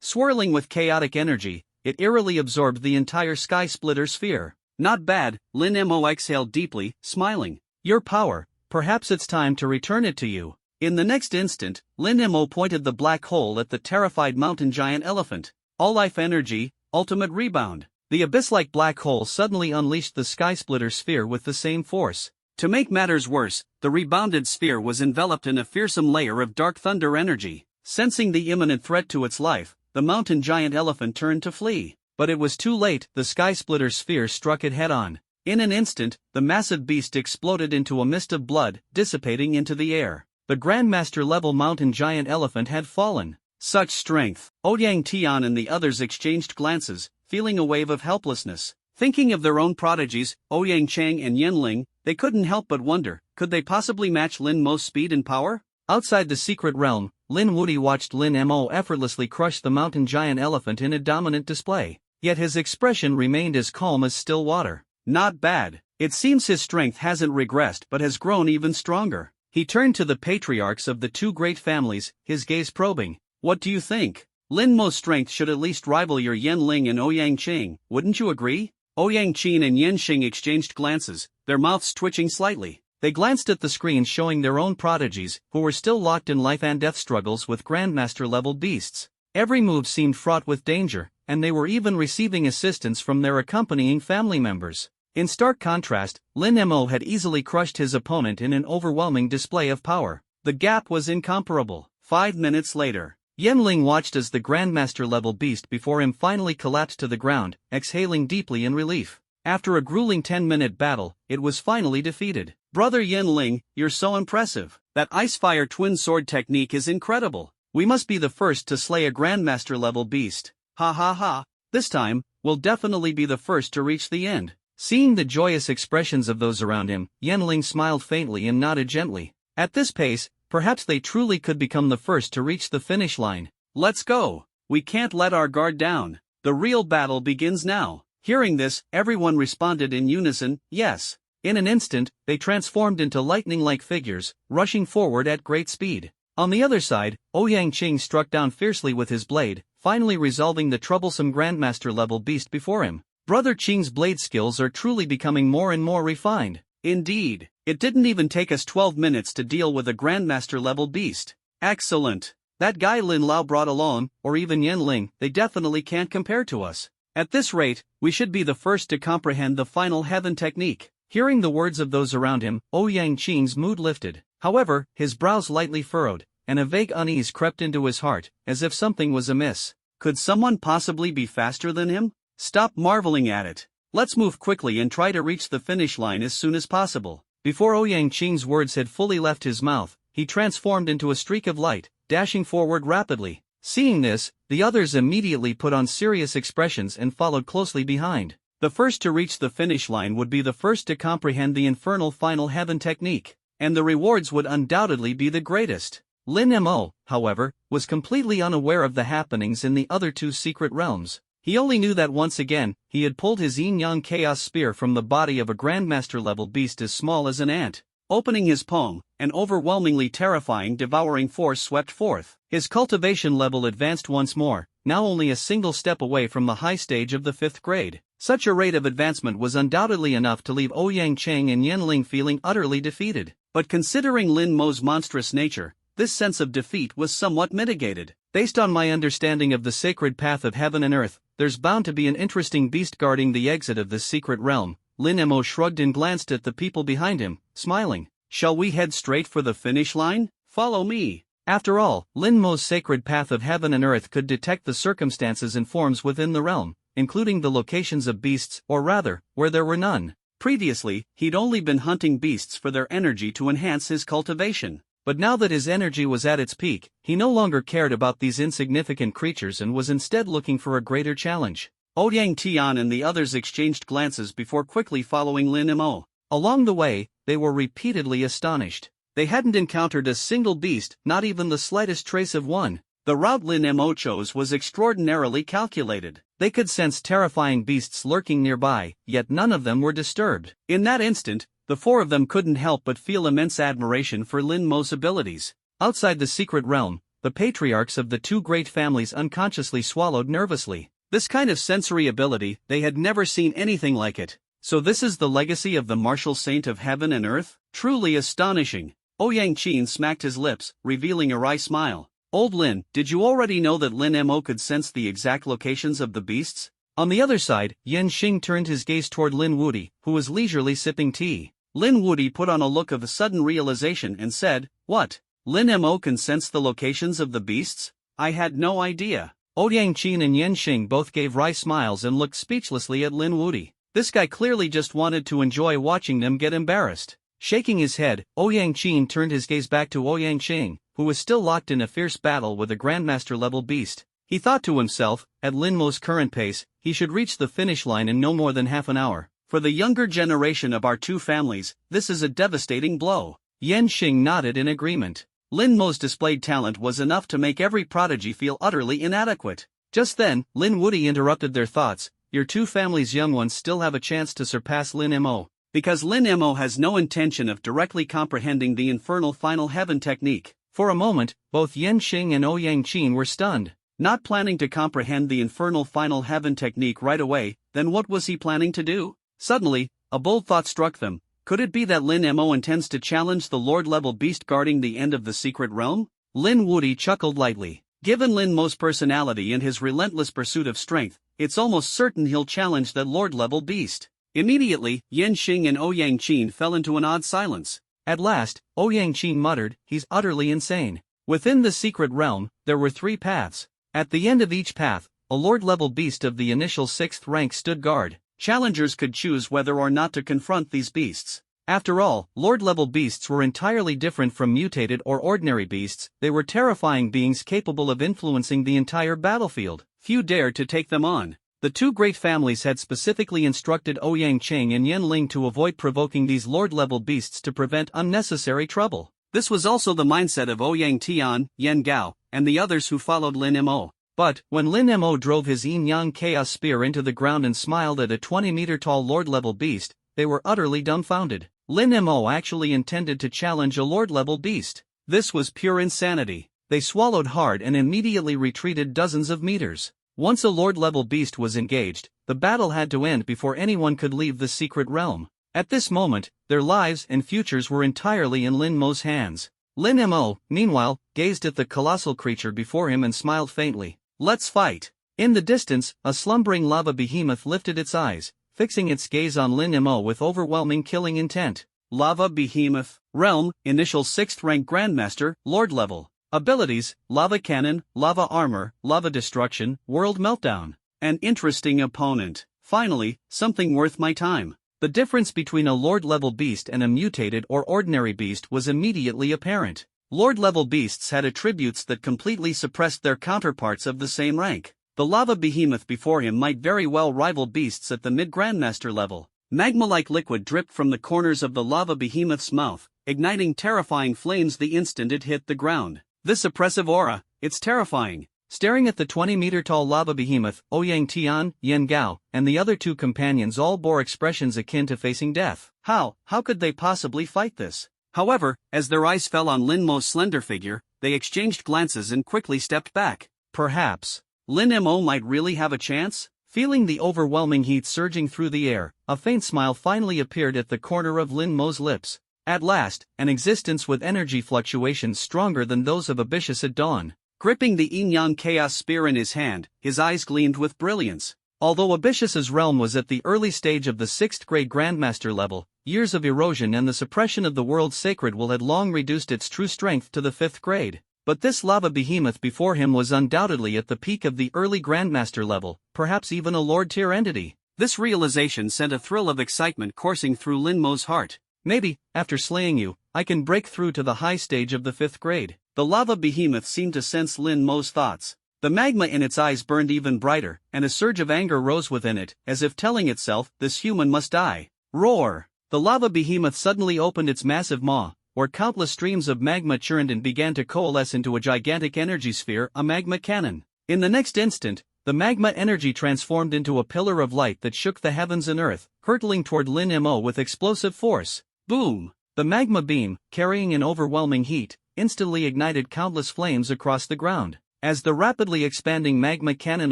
Swirling with chaotic energy, it eerily absorbed the entire Sky Splitter sphere. Not bad, Lin Mo exhaled deeply, smiling. Your power, perhaps it's time to return it to you. In the next instant, Lin Mo pointed the black hole at the terrified mountain giant elephant. All life energy, ultimate rebound. The abyss-like black hole suddenly unleashed the Sky Splitter sphere with the same force. To make matters worse, the rebounded sphere was enveloped in a fearsome layer of dark thunder energy. Sensing the imminent threat to its life, the mountain giant elephant turned to flee. But it was too late. The Sky Splitter sphere struck it head-on. In an instant, the massive beast exploded into a mist of blood, dissipating into the air. The Grandmaster-level mountain giant elephant had fallen. Such strength! Ouyang Tian and the others exchanged glances, feeling a wave of helplessness. Thinking of their own prodigies, Ouyang Chang and Yenling, they couldn't help but wonder, could they possibly match Lin Mo's speed and power? Outside the secret realm, Lin Wuyi watched Lin Mo effortlessly crush the mountain giant elephant in a dominant display. Yet his expression remained as calm as still water. Not bad. It seems his strength hasn't regressed but has grown even stronger. He turned to the patriarchs of the two great families, his gaze probing. What do you think? Lin Mo's strength should at least rival your Yenling and Ouyang Chang, wouldn't you agree? Ouyang Qin and Yenxing exchanged glances, their mouths twitching slightly. They glanced at the screens showing their own prodigies, who were still locked in life and death struggles with Grandmaster-level beasts. Every move seemed fraught with danger, and they were even receiving assistance from their accompanying family members. In stark contrast, Lin Mo had easily crushed his opponent in an overwhelming display of power. The gap was incomparable. 5 minutes later, Yenling watched as the Grandmaster-level beast before him finally collapsed to the ground, exhaling deeply in relief. After a grueling 10-minute battle, it was finally defeated. Brother Yenling, you're so impressive. That Ice-Fire twin sword technique is incredible. We must be the first to slay a Grandmaster-level beast. Ha ha ha. This time, we'll definitely be the first to reach the end. Seeing the joyous expressions of those around him, Yenling smiled faintly and nodded gently. At this pace, perhaps they truly could become the first to reach the finish line. Let's go. We can't let our guard down. The real battle begins now. Hearing this, everyone responded in unison, yes. In an instant, they transformed into lightning-like figures, rushing forward at great speed. On the other side, Ouyang Qing struck down fiercely with his blade, finally resolving the troublesome Grandmaster-level beast before him. Brother Qing's blade skills are truly becoming more and more refined. Indeed, it didn't even take us 12 minutes to deal with a Grandmaster-level beast. Excellent. That guy Lin Lao brought along, or even Yenling, they definitely can't compare to us. At this rate, we should be the first to comprehend the final heaven technique. Hearing the words of those around him, Ouyang Qing's mood lifted. However, his brows lightly furrowed, and a vague unease crept into his heart, as if something was amiss. Could someone possibly be faster than him? Stop marveling at it. Let's move quickly and try to reach the finish line as soon as possible. Before Ouyang Qing's words had fully left his mouth, he transformed into a streak of light, dashing forward rapidly. Seeing this, the others immediately put on serious expressions and followed closely behind. The first to reach the finish line would be the first to comprehend the infernal final heaven technique, and the rewards would undoubtedly be the greatest. Lin Mo, however, was completely unaware of the happenings in the other two secret realms. He only knew that once again, he had pulled his yin-yang chaos spear from the body of a grandmaster-level beast as small as an ant. Opening his palm, an overwhelmingly terrifying devouring force swept forth. His cultivation level advanced once more, now only a single step away from the high stage of the 5th grade. Such a rate of advancement was undoubtedly enough to leave Ouyang Cheng and Yen Ling feeling utterly defeated. But considering Lin Mo's monstrous nature, this sense of defeat was somewhat mitigated. Based on my understanding of the sacred path of heaven and earth, there's bound to be an interesting beast guarding the exit of this secret realm. Lin Mo shrugged and glanced at the people behind him, smiling. Shall we head straight for the finish line? Follow me. After all, Lin Mo's sacred path of heaven and earth could detect the circumstances and forms within the realm, including the locations of beasts, or rather, where there were none. Previously, he'd only been hunting beasts for their energy to enhance his cultivation. But now that his energy was at its peak, he no longer cared about these insignificant creatures and was instead looking for a greater challenge. Ouyang Tian and the others exchanged glances before quickly following Lin Mo. Along the way, they were repeatedly astonished. They hadn't encountered a single beast, not even the slightest trace of one. The route Lin Mo chose was extraordinarily calculated. They could sense terrifying beasts lurking nearby, yet none of them were disturbed. In that instant, the four of them couldn't help but feel immense admiration for Lin Mo's abilities. Outside the secret realm, the patriarchs of the two great families unconsciously swallowed nervously. This kind of sensory ability, they had never seen anything like it. So this is the legacy of the martial saint of heaven and earth? Truly astonishing. Ouyang Qin smacked his lips, revealing a wry smile. Old Lin, did you already know that Lin Mo could sense the exact locations of the beasts? On the other side, Yen Xing turned his gaze toward Lin Wudi, who was leisurely sipping tea. Lin Wudi put on a look of sudden realization and said, "What? Lin Mo can sense the locations of the beasts? I had no idea." Ouyang Qin and Yen Xing both gave wry smiles and looked speechlessly at Lin Wudi. This guy clearly just wanted to enjoy watching them get embarrassed. Shaking his head, Ouyang Qin turned his gaze back to Ouyang Xing, who was still locked in a fierce battle with a grandmaster-level beast. He thought to himself, at Lin Mo's current pace, he should reach the finish line in no more than half an hour. For the younger generation of our two families, this is a devastating blow. Yen Xing nodded in agreement. Lin Mo's displayed talent was enough to make every prodigy feel utterly inadequate. Just then, Lin Wudi interrupted their thoughts. Your two families' young ones still have a chance to surpass Lin Mo. Because Lin Mo has no intention of directly comprehending the infernal final heaven technique. For a moment, both Yen Xing and Ouyang Qin were stunned. Not planning to comprehend the infernal final heaven technique right away, then what was he planning to do? Suddenly, a bold thought struck them. Could it be that Lin Mo intends to challenge the Lord-level beast guarding the end of the secret realm? Lin Wudi chuckled lightly. Given Lin Mo's personality and his relentless pursuit of strength, it's almost certain he'll challenge that Lord-level beast. Immediately, Yen Xing and Ouyang Qin fell into an odd silence. At last, Ouyang Qin muttered, "He's utterly insane." Within the secret realm, there were 3 paths. At the end of each path, a Lord-level beast of the initial 6th rank stood guard. Challengers could choose whether or not to confront these beasts. After all, Lord-level beasts were entirely different from mutated or ordinary beasts. They were terrifying beings capable of influencing the entire battlefield. Few dared to take them on. The two great families had specifically instructed Ouyang Cheng and Yen Ling to avoid provoking these Lord-level beasts to prevent unnecessary trouble. This was also the mindset of Ouyang Tian, Yen Gao, and the others who followed Lin Mo. But, when Lin Mo drove his yin-yang chaos spear into the ground and smiled at a 20-meter-tall Lord-level beast, they were utterly dumbfounded. Lin Mo actually intended to challenge a Lord-level beast. This was pure insanity. They swallowed hard and immediately retreated dozens of meters. Once a Lord-level beast was engaged, the battle had to end before anyone could leave the secret realm. At this moment, their lives and futures were entirely in Lin Mo's hands. Lin Mo, meanwhile, gazed at the colossal creature before him and smiled faintly. "Let's fight." In the distance, a slumbering lava behemoth lifted its eyes, fixing its gaze on Lin Mo with overwhelming killing intent. Lava Behemoth. Realm, Initial 6th Rank Grandmaster, Lord Level. Abilities, Lava Cannon, Lava Armor, Lava Destruction, World Meltdown. An interesting opponent. Finally, something worth my time. The difference between a Lord-level beast and a mutated or ordinary beast was immediately apparent. Lord-level beasts had attributes that completely suppressed their counterparts of the same rank. The lava behemoth before him might very well rival beasts at the mid-grandmaster level. Magma-like liquid dripped from the corners of the lava behemoth's mouth, igniting terrifying flames the instant it hit the ground. This oppressive aura, it's terrifying. Staring at the 20-meter-tall lava behemoth, Ouyang Tian, Yen Gao, and the other two companions all bore expressions akin to facing death. How could they possibly fight this? However, as their eyes fell on Lin Mo's slender figure, they exchanged glances and quickly stepped back. Perhaps Lin Mo might really have a chance? Feeling the overwhelming heat surging through the air, a faint smile finally appeared at the corner of Lin Mo's lips. At last, an existence with energy fluctuations stronger than those of Abyssus at dawn. Gripping the yin-yang chaos spear in his hand, his eyes gleamed with brilliance. Although Abyssus's realm was at the early stage of the 6th grade Grandmaster level, years of erosion and the suppression of the world's sacred will had long reduced its true strength to the 5th grade. But this lava behemoth before him was undoubtedly at the peak of the early Grandmaster level, perhaps even a Lord-tier entity. This realization sent a thrill of excitement coursing through Lin Mo's heart. Maybe, after slaying you, I can break through to the high stage of the 5th grade. The lava behemoth seemed to sense Lin Mo's thoughts. The magma in its eyes burned even brighter, and a surge of anger rose within it, as if telling itself, this human must die. Roar! The lava behemoth suddenly opened its massive maw, where countless streams of magma churned and began to coalesce into a gigantic energy sphere, a magma cannon. In the next instant, the magma energy transformed into a pillar of light that shook the heavens and earth, hurtling toward Lin Mo with explosive force. Boom! The magma beam, carrying an overwhelming heat, instantly ignited countless flames across the ground. As the rapidly expanding magma cannon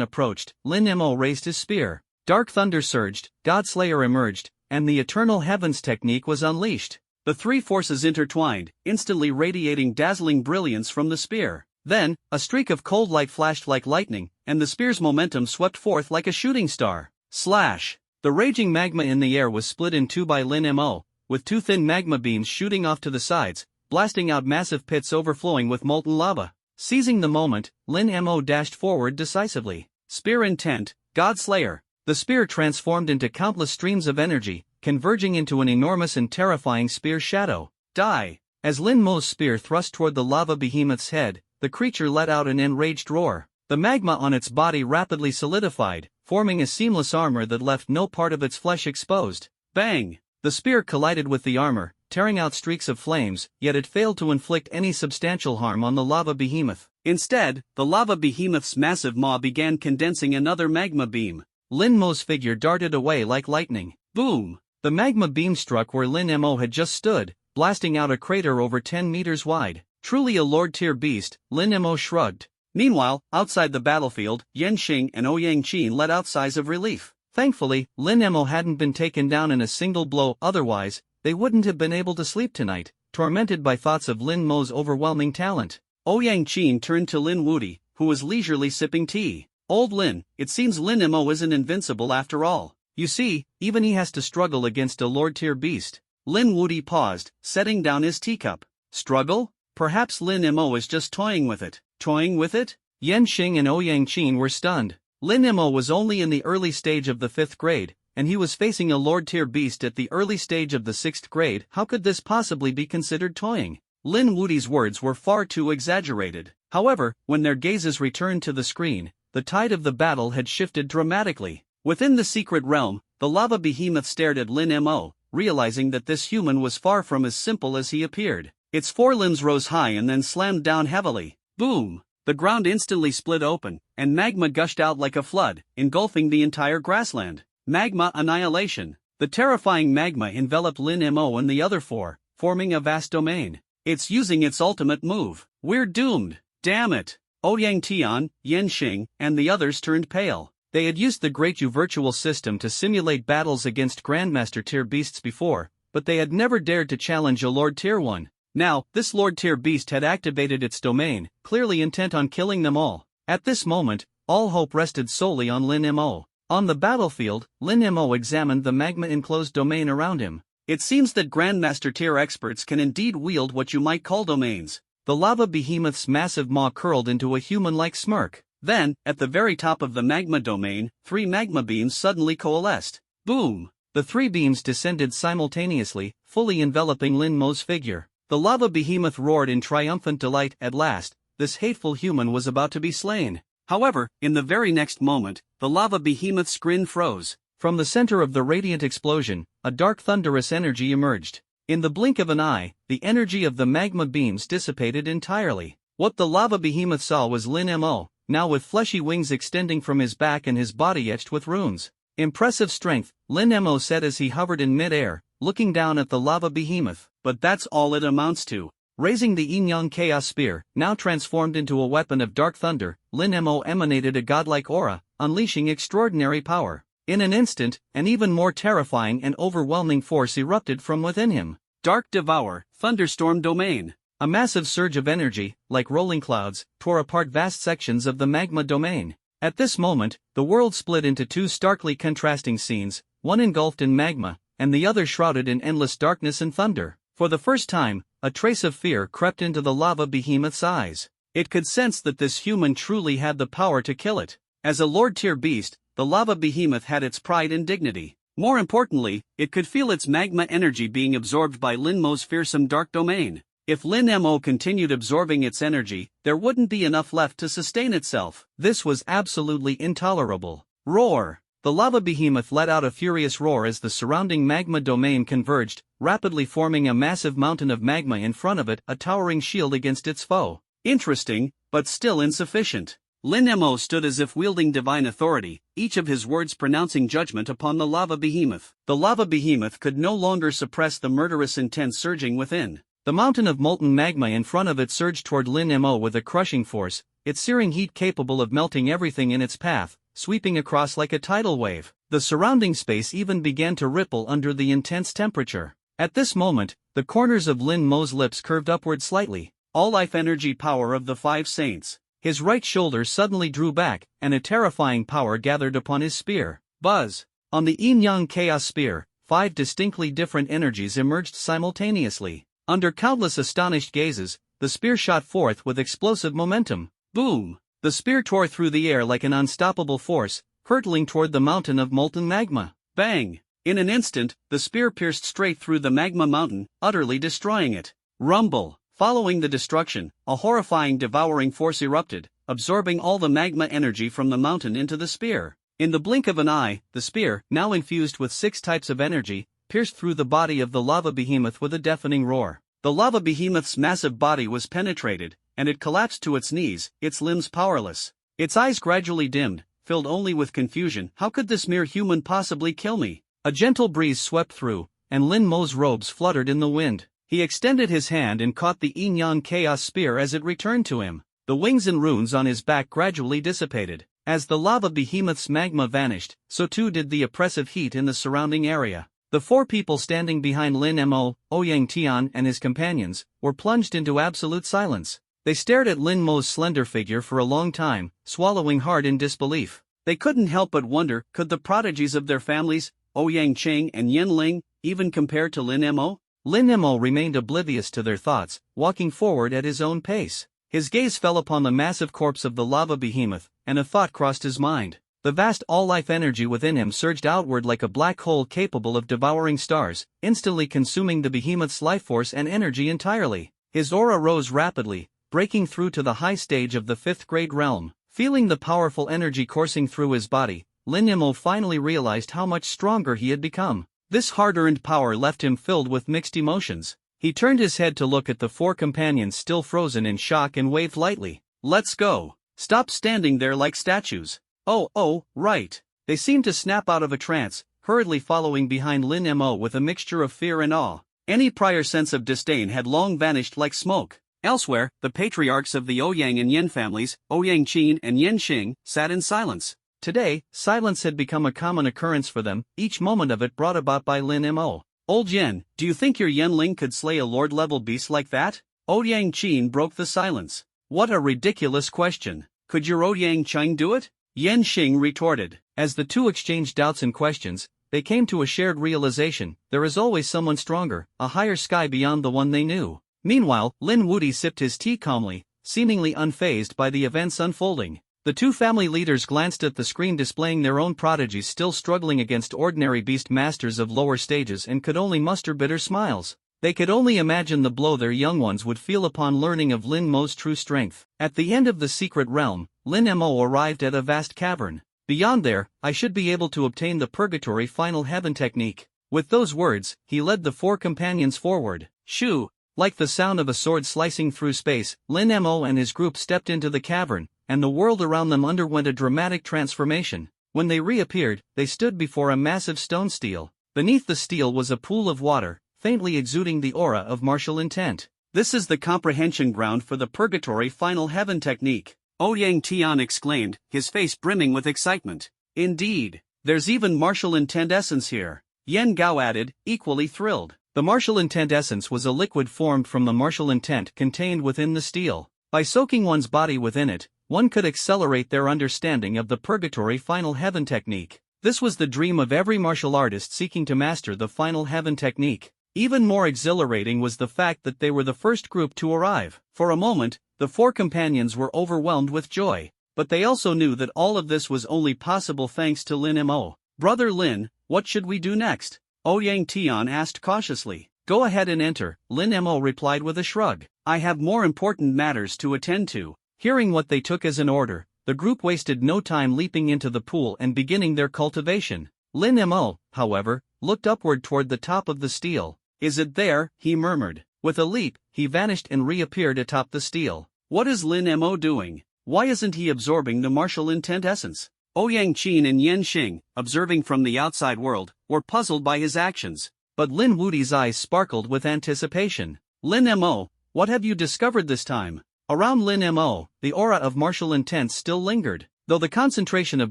approached, Lin Mo raised his spear. Dark thunder surged, Godslayer emerged, and the Eternal Heavens technique was unleashed. The three forces intertwined, instantly radiating dazzling brilliance from the spear. Then, a streak of cold light flashed like lightning, and the spear's momentum swept forth like a shooting star. Slash! The raging magma in the air was split in two by Lin Mo, with two thin magma beams shooting off to the sides, blasting out massive pits overflowing with molten lava. Seizing the moment, Lin Mo dashed forward decisively. Spear intent, Godslayer. The spear transformed into countless streams of energy, converging into an enormous and terrifying spear shadow. Die! As Lin Mo's spear thrust toward the lava behemoth's head, the creature let out an enraged roar. The magma on its body rapidly solidified, forming a seamless armor that left no part of its flesh exposed. Bang! The spear collided with the armor, tearing out streaks of flames, yet it failed to inflict any substantial harm on the lava behemoth. Instead, the lava behemoth's massive maw began condensing another magma beam. Lin Mo's figure darted away like lightning. Boom! The magma beam struck where Lin Mo had just stood, blasting out a crater over 10 meters wide. Truly a Lord-tier beast, Lin Mo shrugged. Meanwhile, outside the battlefield, Yan Xing and Ouyang Qin let out sighs of relief. Thankfully, Lin Mo hadn't been taken down in a single blow, otherwise, they wouldn't have been able to sleep tonight, tormented by thoughts of Lin Mo's overwhelming talent. Ouyang Qin turned to Lin Wudi, who was leisurely sipping tea. Old Lin, it seems Lin Mo isn't invincible after all. You see, even he has to struggle against a Lord-tier beast. Lin Wudi paused, setting down his teacup. Struggle? Perhaps Lin Mo is just toying with it. Toying with it? Yan Xing and Ouyang Qin were stunned. Lin Mo was only in the early stage of the 5th grade, and he was facing a Lord-tier beast at the early stage of the 6th grade. How could this possibly be considered toying? Lin Wudi's words were far too exaggerated. However, when their gazes returned to the screen, the tide of the battle had shifted dramatically. Within the secret realm, the lava behemoth stared at Lin Mo, realizing that this human was far from as simple as he appeared. Its forelimbs rose high and then slammed down heavily. Boom! The ground instantly split open, and magma gushed out like a flood, engulfing the entire grassland. Magma annihilation. The terrifying magma enveloped Lin Mo and the other four, forming a vast domain. It's using its ultimate move. We're doomed. Damn it! Ouyang Tian, Yan Xing, and the others turned pale. They had used the Great U virtual system to simulate battles against Grandmaster tier beasts before, but they had never dared to challenge a Lord tier one. Now, this Lord-tier beast had activated its domain, clearly intent on killing them all. At this moment, all hope rested solely on Lin Mo. On the battlefield, Lin Mo examined the magma-enclosed domain around him. It seems that Grandmaster tier experts can indeed wield what you might call domains. The lava behemoth's massive maw curled into a human-like smirk. Then, at the very top of the magma domain, 3 magma beams suddenly coalesced. Boom! The 3 beams descended simultaneously, fully enveloping Lin Mo's figure. The lava behemoth roared in triumphant delight. At last, this hateful human was about to be slain. However, in the very next moment, the lava behemoth's grin froze. From the center of the radiant explosion, a dark thunderous energy emerged. In the blink of an eye, the energy of the magma beams dissipated entirely. What the lava behemoth saw was Lin Mo, now with fleshy wings extending from his back and his body etched with runes. Impressive strength, Lin Mo said as he hovered in mid-air, looking down at the lava behemoth. But that's all it amounts to. Raising the Yin-Yang Chaos Spear, now transformed into a weapon of dark thunder, Lin Mo emanated a godlike aura, unleashing extraordinary power. In an instant, an even more terrifying and overwhelming force erupted from within him. Dark Devour, Thunderstorm Domain. A massive surge of energy, like rolling clouds, tore apart vast sections of the magma domain. At this moment, the world split into two starkly contrasting scenes, one engulfed in magma, and the other shrouded in endless darkness and thunder. For the first time, a trace of fear crept into the lava behemoth's eyes. It could sense that this human truly had the power to kill it. As a lord-tier beast, the lava behemoth had its pride and dignity. More importantly, it could feel its magma energy being absorbed by Lin Mo's fearsome dark domain. If Lin Mo continued absorbing its energy, there wouldn't be enough left to sustain itself. This was absolutely intolerable. Roar! The lava behemoth let out a furious roar as the surrounding magma domain converged, rapidly forming a massive mountain of magma in front of it, a towering shield against its foe. Interesting, but still insufficient. Lin Mo stood as if wielding divine authority, each of his words pronouncing judgment upon the lava behemoth. The lava behemoth could no longer suppress the murderous intent surging within. The mountain of molten magma in front of it surged toward Lin Mo with a crushing force, its searing heat capable of melting everything in its path, sweeping across like a tidal wave. The surrounding space even began to ripple under the intense temperature. At this moment, the corners of Lin Mo's lips curved upward slightly. All life energy power of the five saints. His right shoulder suddenly drew back, and a terrifying power gathered upon his spear. Buzz! On the Yin-Yang Chaos Spear, 5 distinctly different energies emerged simultaneously. Under countless astonished gazes, the spear shot forth with explosive momentum. Boom! The spear tore through the air like an unstoppable force, hurtling toward the mountain of molten magma. Bang! In an instant, the spear pierced straight through the magma mountain, utterly destroying it. Rumble! Following the destruction, a horrifying devouring force erupted, absorbing all the magma energy from the mountain into the spear. In the blink of an eye, the spear, now infused with 6 types of energy, pierced through the body of the lava behemoth with a deafening roar. The lava behemoth's massive body was penetrated, and it collapsed to its knees, its limbs powerless. Its eyes gradually dimmed, filled only with confusion. How could this mere human possibly kill me? A gentle breeze swept through, and Lin Mo's robes fluttered in the wind. He extended his hand and caught the Yin-Yang Chaos Spear as it returned to him. The wings and runes on his back gradually dissipated. As the lava behemoth's magma vanished, so too did the oppressive heat in the surrounding area. The 4 people standing behind Lin Mo, Ouyang Tian and his companions, were plunged into absolute silence. They stared at Lin Mo's slender figure for a long time, swallowing hard in disbelief. They couldn't help but wonder, could the prodigies of their families, Ouyang Cheng and Yin Ling, even compare to Lin Mo? Lin Mo remained oblivious to their thoughts, walking forward at his own pace. His gaze fell upon the massive corpse of the lava behemoth, and a thought crossed his mind. The vast all-life energy within him surged outward like a black hole capable of devouring stars, instantly consuming the behemoth's life force and energy entirely. His aura rose rapidly, breaking through to the high stage of the 5th grade realm. Feeling the powerful energy coursing through his body, Lin Mo finally realized how much stronger he had become. This hard-earned power left him filled with mixed emotions. He turned his head to look at the 4 companions still frozen in shock and waved lightly. "Let's go. Stop standing there like statues." Oh, right. They seemed to snap out of a trance, hurriedly following behind Lin Mo with a mixture of fear and awe. Any prior sense of disdain had long vanished like smoke. Elsewhere, the patriarchs of the Ouyang and Yin families, Ouyang Qin and Yin Xing, sat in silence. Today, silence had become a common occurrence for them, each moment of it brought about by Lin Mo. "Old Yin, do you think your Yenling could slay a lord-level beast like that?" Ouyang Qin broke the silence. "What a ridiculous question. Could your Ouyang Cheng do it?" Yin Xing retorted. As the two exchanged doubts and questions, they came to a shared realization: there is always someone stronger, a higher sky beyond the one they knew. Meanwhile, Lin Wudi sipped his tea calmly, seemingly unfazed by the events unfolding. The 2 family leaders glanced at the screen displaying their own prodigies still struggling against ordinary beast masters of lower stages and could only muster bitter smiles. They could only imagine the blow their young ones would feel upon learning of Lin Mo's true strength. At the end of the secret realm, Lin Mo arrived at a vast cavern. Beyond there, I should be able to obtain the Purgatory Final Heaven technique. With those words, he led the four companions forward. Shoo! Like the sound of a sword slicing through space, Lin Mo and his group stepped into the cavern, and the world around them underwent a dramatic transformation. When they reappeared, they stood before a massive stone stele. Beneath the stele was a pool of water, faintly exuding the aura of martial intent. This is the comprehension ground for the Purgatory Final Heaven technique, Ouyang Tian exclaimed, his face brimming with excitement. Indeed, there's even martial intent essence here, Yan Gao added, equally thrilled. The martial intent essence was a liquid formed from the martial intent contained within the stele. By soaking one's body within it, one could accelerate their understanding of the Purgatory Final Heaven technique. This was the dream of every martial artist seeking to master the Final Heaven technique. Even more exhilarating was the fact that they were the first group to arrive. For a moment, the four companions were overwhelmed with joy, but they also knew that all of this was only possible thanks to Lin Mo. Brother Lin, what should we do next? Ouyang Tian asked cautiously. Go ahead and enter, Lin Mo replied with a shrug. I have more important matters to attend to. Hearing what they took as an order, the group wasted no time leaping into the pool and beginning their cultivation. Lin Mo, however, looked upward toward the top of the stele. Is it there? He murmured. With a leap, he vanished and reappeared atop the stele. What is Lin Mo doing? Why isn't he absorbing the martial intent essence? Ouyang Qin and Yan Xing, observing from the outside world, were puzzled by his actions. But Lin Wudi's eyes sparkled with anticipation. Lin Mo, what have you discovered this time? Around Lin Mo, the aura of martial intent still lingered. Though the concentration of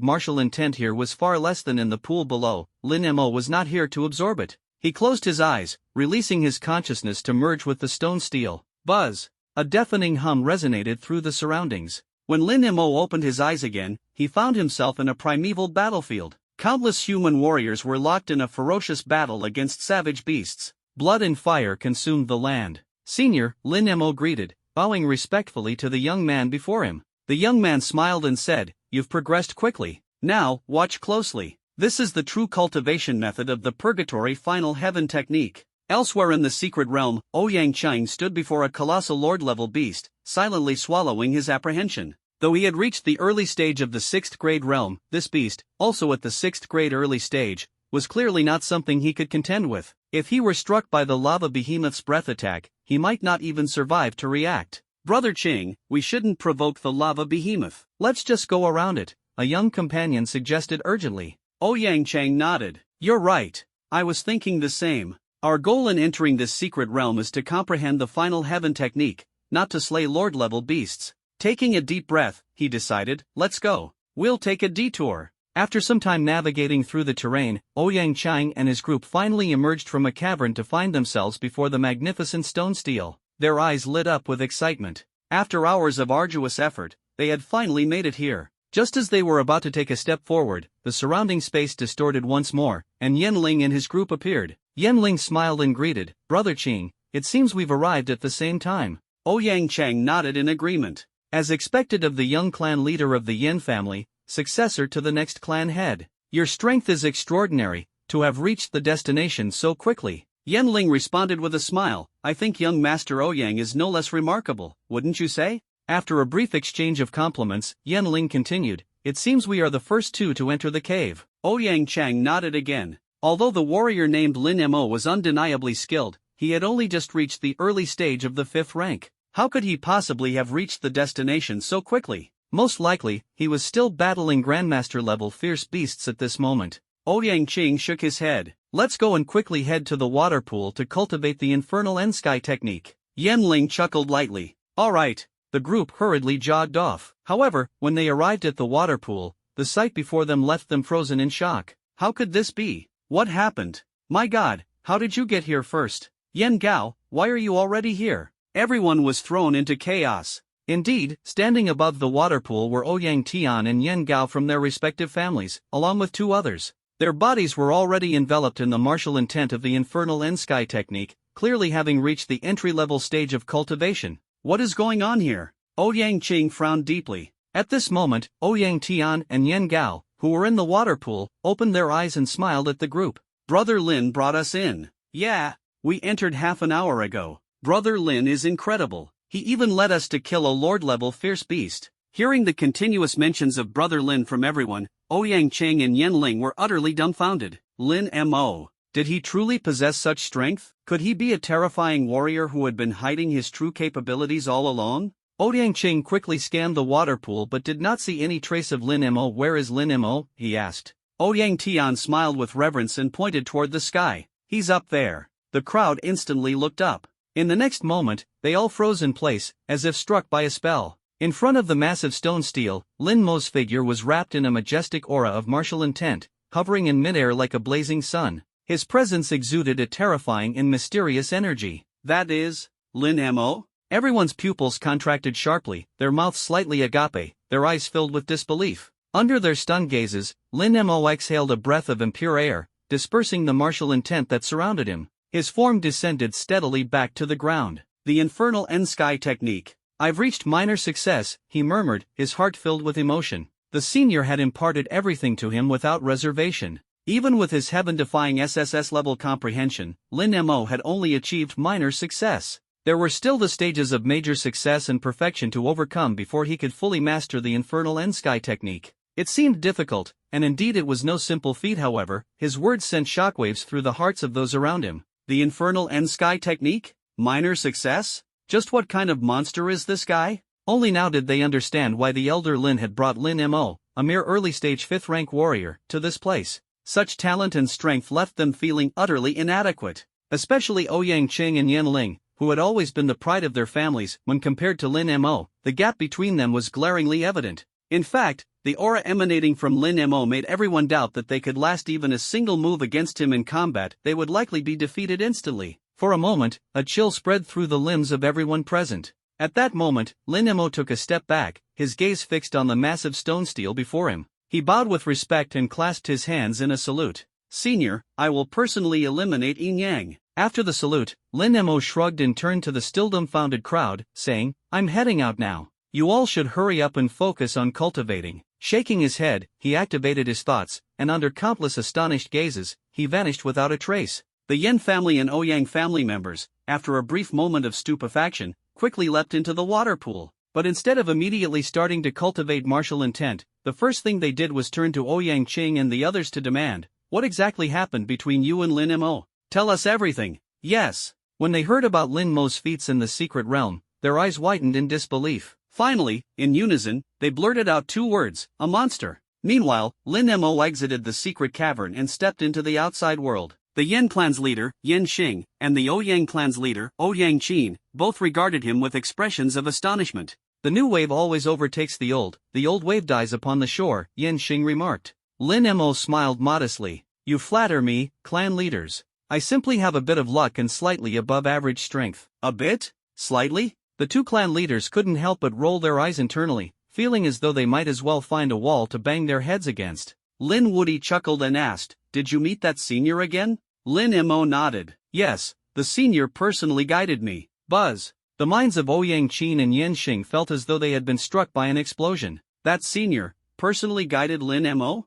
martial intent here was far less than in the pool below, Lin Mo was not here to absorb it. He closed his eyes, releasing his consciousness to merge with the stone stele. Buzz! A deafening hum resonated through the surroundings. When Lin Mo opened his eyes again, he found himself in a primeval battlefield. Countless human warriors were locked in a ferocious battle against savage beasts. Blood and fire consumed the land. Senior, Lin Mo greeted, bowing respectfully to the young man before him. The young man smiled and said, "You've progressed quickly. Now, watch closely. This is the true cultivation method of the Purgatory Final Heaven technique." Elsewhere in the secret realm, Ouyang Chang stood before a colossal lord-level beast, silently swallowing his apprehension. Though he had reached the early stage of the 6th grade realm, this beast, also at the 6th grade early stage, was clearly not something he could contend with. If he were struck by the lava behemoth's breath attack, he might not even survive to react. Brother Ching, we shouldn't provoke the lava behemoth. Let's just go around it, a young companion suggested urgently. Ouyang Chang nodded. You're right. I was thinking the same. Our goal in entering this secret realm is to comprehend the Final Heaven technique, not to slay lord-level beasts. Taking a deep breath, he decided, let's go. We'll take a detour. After some time navigating through the terrain, Ouyang Chang and his group finally emerged from a cavern to find themselves before the magnificent stone stele. Their eyes lit up with excitement. After hours of arduous effort, they had finally made it here. Just as they were about to take a step forward, the surrounding space distorted once more, and Yanling and his group appeared. Yanling smiled and greeted, Brother Qing, it seems we've arrived at the same time. Ouyang Chang nodded in agreement. As expected of the young clan leader of the Yin family, successor to the next clan head. Your strength is extraordinary, to have reached the destination so quickly. Yanling responded with a smile. I think young Master Ouyang is no less remarkable, wouldn't you say? After a brief exchange of compliments, Yanling continued, it seems we are the first two to enter the cave. Ouyang Chang nodded again. Although the warrior named Lin Mo was undeniably skilled, he had only just reached the early stage of the 5th rank. How could he possibly have reached the destination so quickly? Most likely, he was still battling Grandmaster-level fierce beasts at this moment. Ouyang Qing shook his head. Let's go and quickly head to the water pool to cultivate the Infernal N-Sky technique. Yanling chuckled lightly. All right. The group hurriedly jogged off. However, when they arrived at the water pool, the sight before them left them frozen in shock. How could this be? What happened? My God, how did you get here first? Yan Gao, why are you already here? Everyone was thrown into chaos. Indeed, standing above the water pool were Ouyang Tian and Yan Gao from their respective families, along with 2 others. Their bodies were already enveloped in the martial intent of the Infernal N-Sky technique, clearly having reached the entry-level stage of cultivation. What is going on here? Ouyang Qing frowned deeply. At this moment, Ouyang Tian and Yan Gao, who were in the water pool, opened their eyes and smiled at the group. Brother Lin brought us in. Yeah, We entered half an hour ago. Brother Lin is incredible. He even led us to kill a Lord-level fierce beast. Hearing the continuous mentions of Brother Lin from everyone, Ouyang Cheng and Yen Ling were utterly dumbfounded. Lin Mo. Did he truly possess such strength? Could he be a terrifying warrior who had been hiding his true capabilities all along? Ouyang Cheng quickly scanned the water pool but did not see any trace of Lin Mo. Where is Lin Mo? He asked. Ouyang Tian smiled with reverence and pointed toward the sky. He's up there. The crowd instantly looked up. In the next moment, they all froze in place, as if struck by a spell. In front of the massive stone stele, Lin Mo's figure was wrapped in a majestic aura of martial intent, hovering in midair like a blazing sun. His presence exuded a terrifying and mysterious energy. That is, Lin Mo? Everyone's pupils contracted sharply, their mouths slightly agape, their eyes filled with disbelief. Under their stunned gazes, Lin Mo exhaled a breath of impure air, dispersing the martial intent that surrounded him. His form descended steadily back to the ground. The infernal N-Sky technique. I've reached minor success, he murmured, his heart filled with emotion. The senior had imparted everything to him without reservation. Even with his heaven-defying SSS-level comprehension, Lin Mo had only achieved minor success. There were still the stages of major success and perfection to overcome before he could fully master the infernal N-Sky technique. It seemed difficult, and indeed it was no simple feat. However, his words sent shockwaves through the hearts of those around him. The infernal N-Sky technique? Minor success? Just what kind of monster is this guy? Only now did they understand why the elder Lin had brought Lin Mo, a mere early-stage 5th-rank warrior, to this place. Such talent and strength left them feeling utterly inadequate. Especially Ouyang Cheng and Yen Ling, who had always been the pride of their families. When compared to Lin Mo, the gap between them was glaringly evident. In fact, the aura emanating from Lin Mo made everyone doubt that they could last even a single move against him in combat. They would likely be defeated instantly. For a moment, a chill spread through the limbs of everyone present. At that moment, Lin Mo took a step back, his gaze fixed on the massive stone stele before him. He bowed with respect and clasped his hands in a salute. Senior, I will personally eliminate Yin Yang. After the salute, Lin Mo shrugged and turned to the still dumbfounded crowd, saying, I'm heading out now. You all should hurry up and focus on cultivating. Shaking his head, he activated his thoughts, and under countless astonished gazes, he vanished without a trace. The Yen family and Ouyang family members, after a brief moment of stupefaction, quickly leapt into the water pool. But instead of immediately starting to cultivate martial intent, the first thing they did was turn to Ouyang Cheng and the others to demand, what exactly happened between you and Lin Mo? Tell us everything. Yes. When they heard about Lin Mo's feats in the secret realm, their eyes widened in disbelief. Finally, in unison, they blurted out 2 words, a monster. Meanwhile, Lin Mo exited the secret cavern and stepped into the outside world. The Yen clan's leader, Yen Xing, and the Ouyang clan's leader, Ouyang Qin, both regarded him with expressions of astonishment. The new wave always overtakes the old wave dies upon the shore, Yen Xing remarked. Lin Mo smiled modestly. You flatter me, clan leaders. I simply have a bit of luck and slightly above average strength. A bit? Slightly? The 2 clan leaders couldn't help but roll their eyes internally, feeling as though they might as well find a wall to bang their heads against. Lin Wudy chuckled and asked, did you meet that senior again? Lin Mo nodded. Yes, the senior personally guided me. Buzz. The minds of Ouyang Qin and Yen Xing felt as though they had been struck by an explosion. That senior personally guided Lin Mo?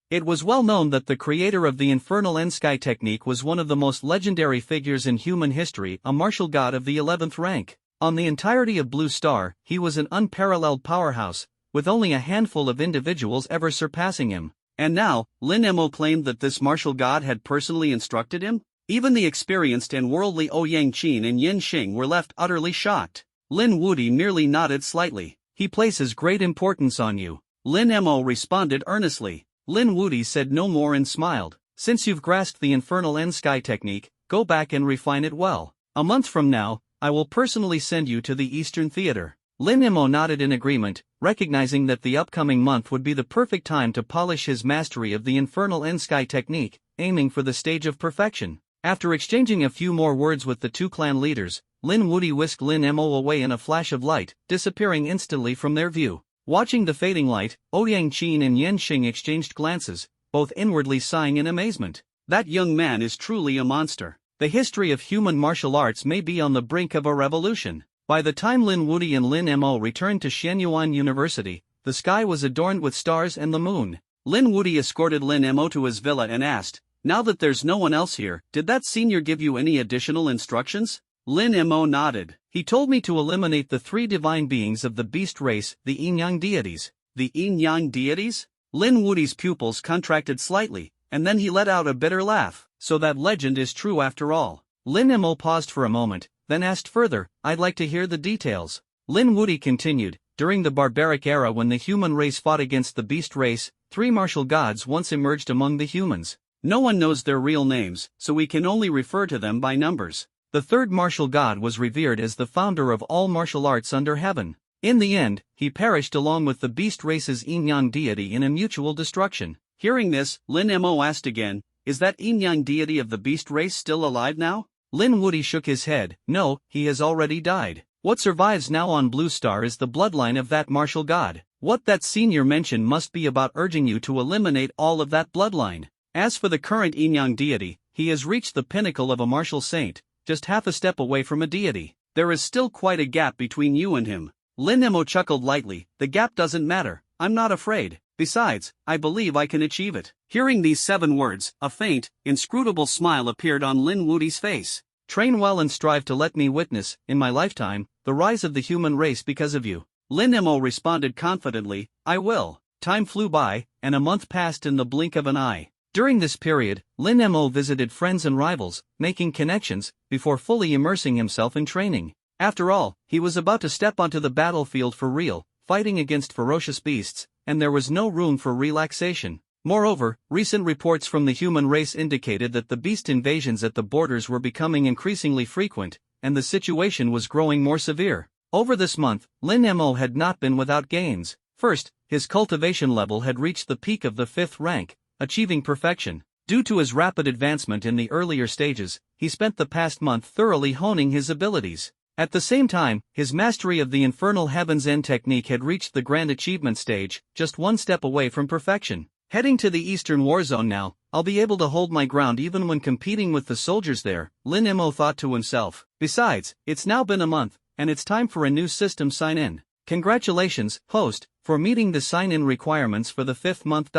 It was well known that the creator of the infernal N-Sky technique was one of the most legendary figures in human history, a martial god of the 11th rank. On the entirety of Blue Star, he was an unparalleled powerhouse, with only a handful of individuals ever surpassing him. And now, Lin Mo claimed that this martial god had personally instructed him? Even the experienced and worldly Ouyang Qin and Yen Xing were left utterly shocked. Lin Wudy merely nodded slightly. He places great importance on you. Lin Mo responded earnestly. Lin Wudy said no more and smiled. Since you've grasped the infernal N-Sky technique, go back and refine it well. A month from now, I will personally send you to the Eastern Theater. Lin Mo nodded in agreement, recognizing that the upcoming month would be the perfect time to polish his mastery of the infernal N-Sky technique, aiming for the stage of perfection. After exchanging a few more words with the 2 clan leaders, Lin Wudy whisked Lin Mo away in a flash of light, disappearing instantly from their view. Watching the fading light, Ouyang Qin and Yen Xing exchanged glances, both inwardly sighing in amazement. That young man is truly a monster. The history of human martial arts may be on the brink of a revolution. By the time Lin Wudy and Lin Mo returned to Shenyuan University, the sky was adorned with stars and the moon. Lin Wudy escorted Lin Mo to his villa and asked, Now that there's no one else here, did that senior give you any additional instructions? Lin Mo nodded. He told me to eliminate the 3 divine beings of the beast race, the Yin-Yang deities. The Yin-Yang deities? Lin Wudi's pupils contracted slightly, and then he let out a bitter laugh. So that legend is true after all. Lin Mo paused for a moment, then asked further, I'd like to hear the details. Lin Wudi continued, during the barbaric era when the human race fought against the beast race, 3 martial gods once emerged among the humans. No one knows their real names, so we can only refer to them by numbers. The 3rd martial god was revered as the founder of all martial arts under heaven. In the end, he perished along with the beast race's Yin-Yang deity in a mutual destruction. Hearing this, Lin Mo asked again, is that Yin-Yang deity of the beast race still alive now? Lin Wudi shook his head. No, he has already died. What survives now on Blue Star is the bloodline of that martial god. What that senior mentioned must be about urging you to eliminate all of that bloodline. As for the current Yin-Yang deity, he has reached the pinnacle of a martial saint, just half a step away from a deity. There is still quite a gap between you and him. Lin Mo chuckled lightly. The gap doesn't matter. I'm not afraid. Besides, I believe I can achieve it. Hearing these 7 words, a faint, inscrutable smile appeared on Lin Wudi's face. Train well and strive to let me witness, in my lifetime, the rise of the human race because of you. Lin Mo responded confidently, I will. Time flew by, and a month passed in the blink of an eye. During this period, Lin Mo visited friends and rivals, making connections, before fully immersing himself in training. After all, he was about to step onto the battlefield for real, fighting against ferocious beasts, and there was no room for relaxation. Moreover, recent reports from the human race indicated that the beast invasions at the borders were becoming increasingly frequent, and the situation was growing more severe. Over this month, Lin Mo had not been without gains. First, his cultivation level had reached the peak of the 5th rank, achieving perfection. Due to his rapid advancement in the earlier stages, he spent the past month thoroughly honing his abilities. At the same time, his mastery of the Infernal Heaven's End technique had reached the grand achievement stage, just one step away from perfection. Heading to the Eastern War Zone now, I'll be able to hold my ground even when competing with the soldiers there, Lin Mo thought to himself. Besides, it's now been a month, and it's time for a new system sign-in. Congratulations, host, for meeting the sign-in requirements for the 5th month.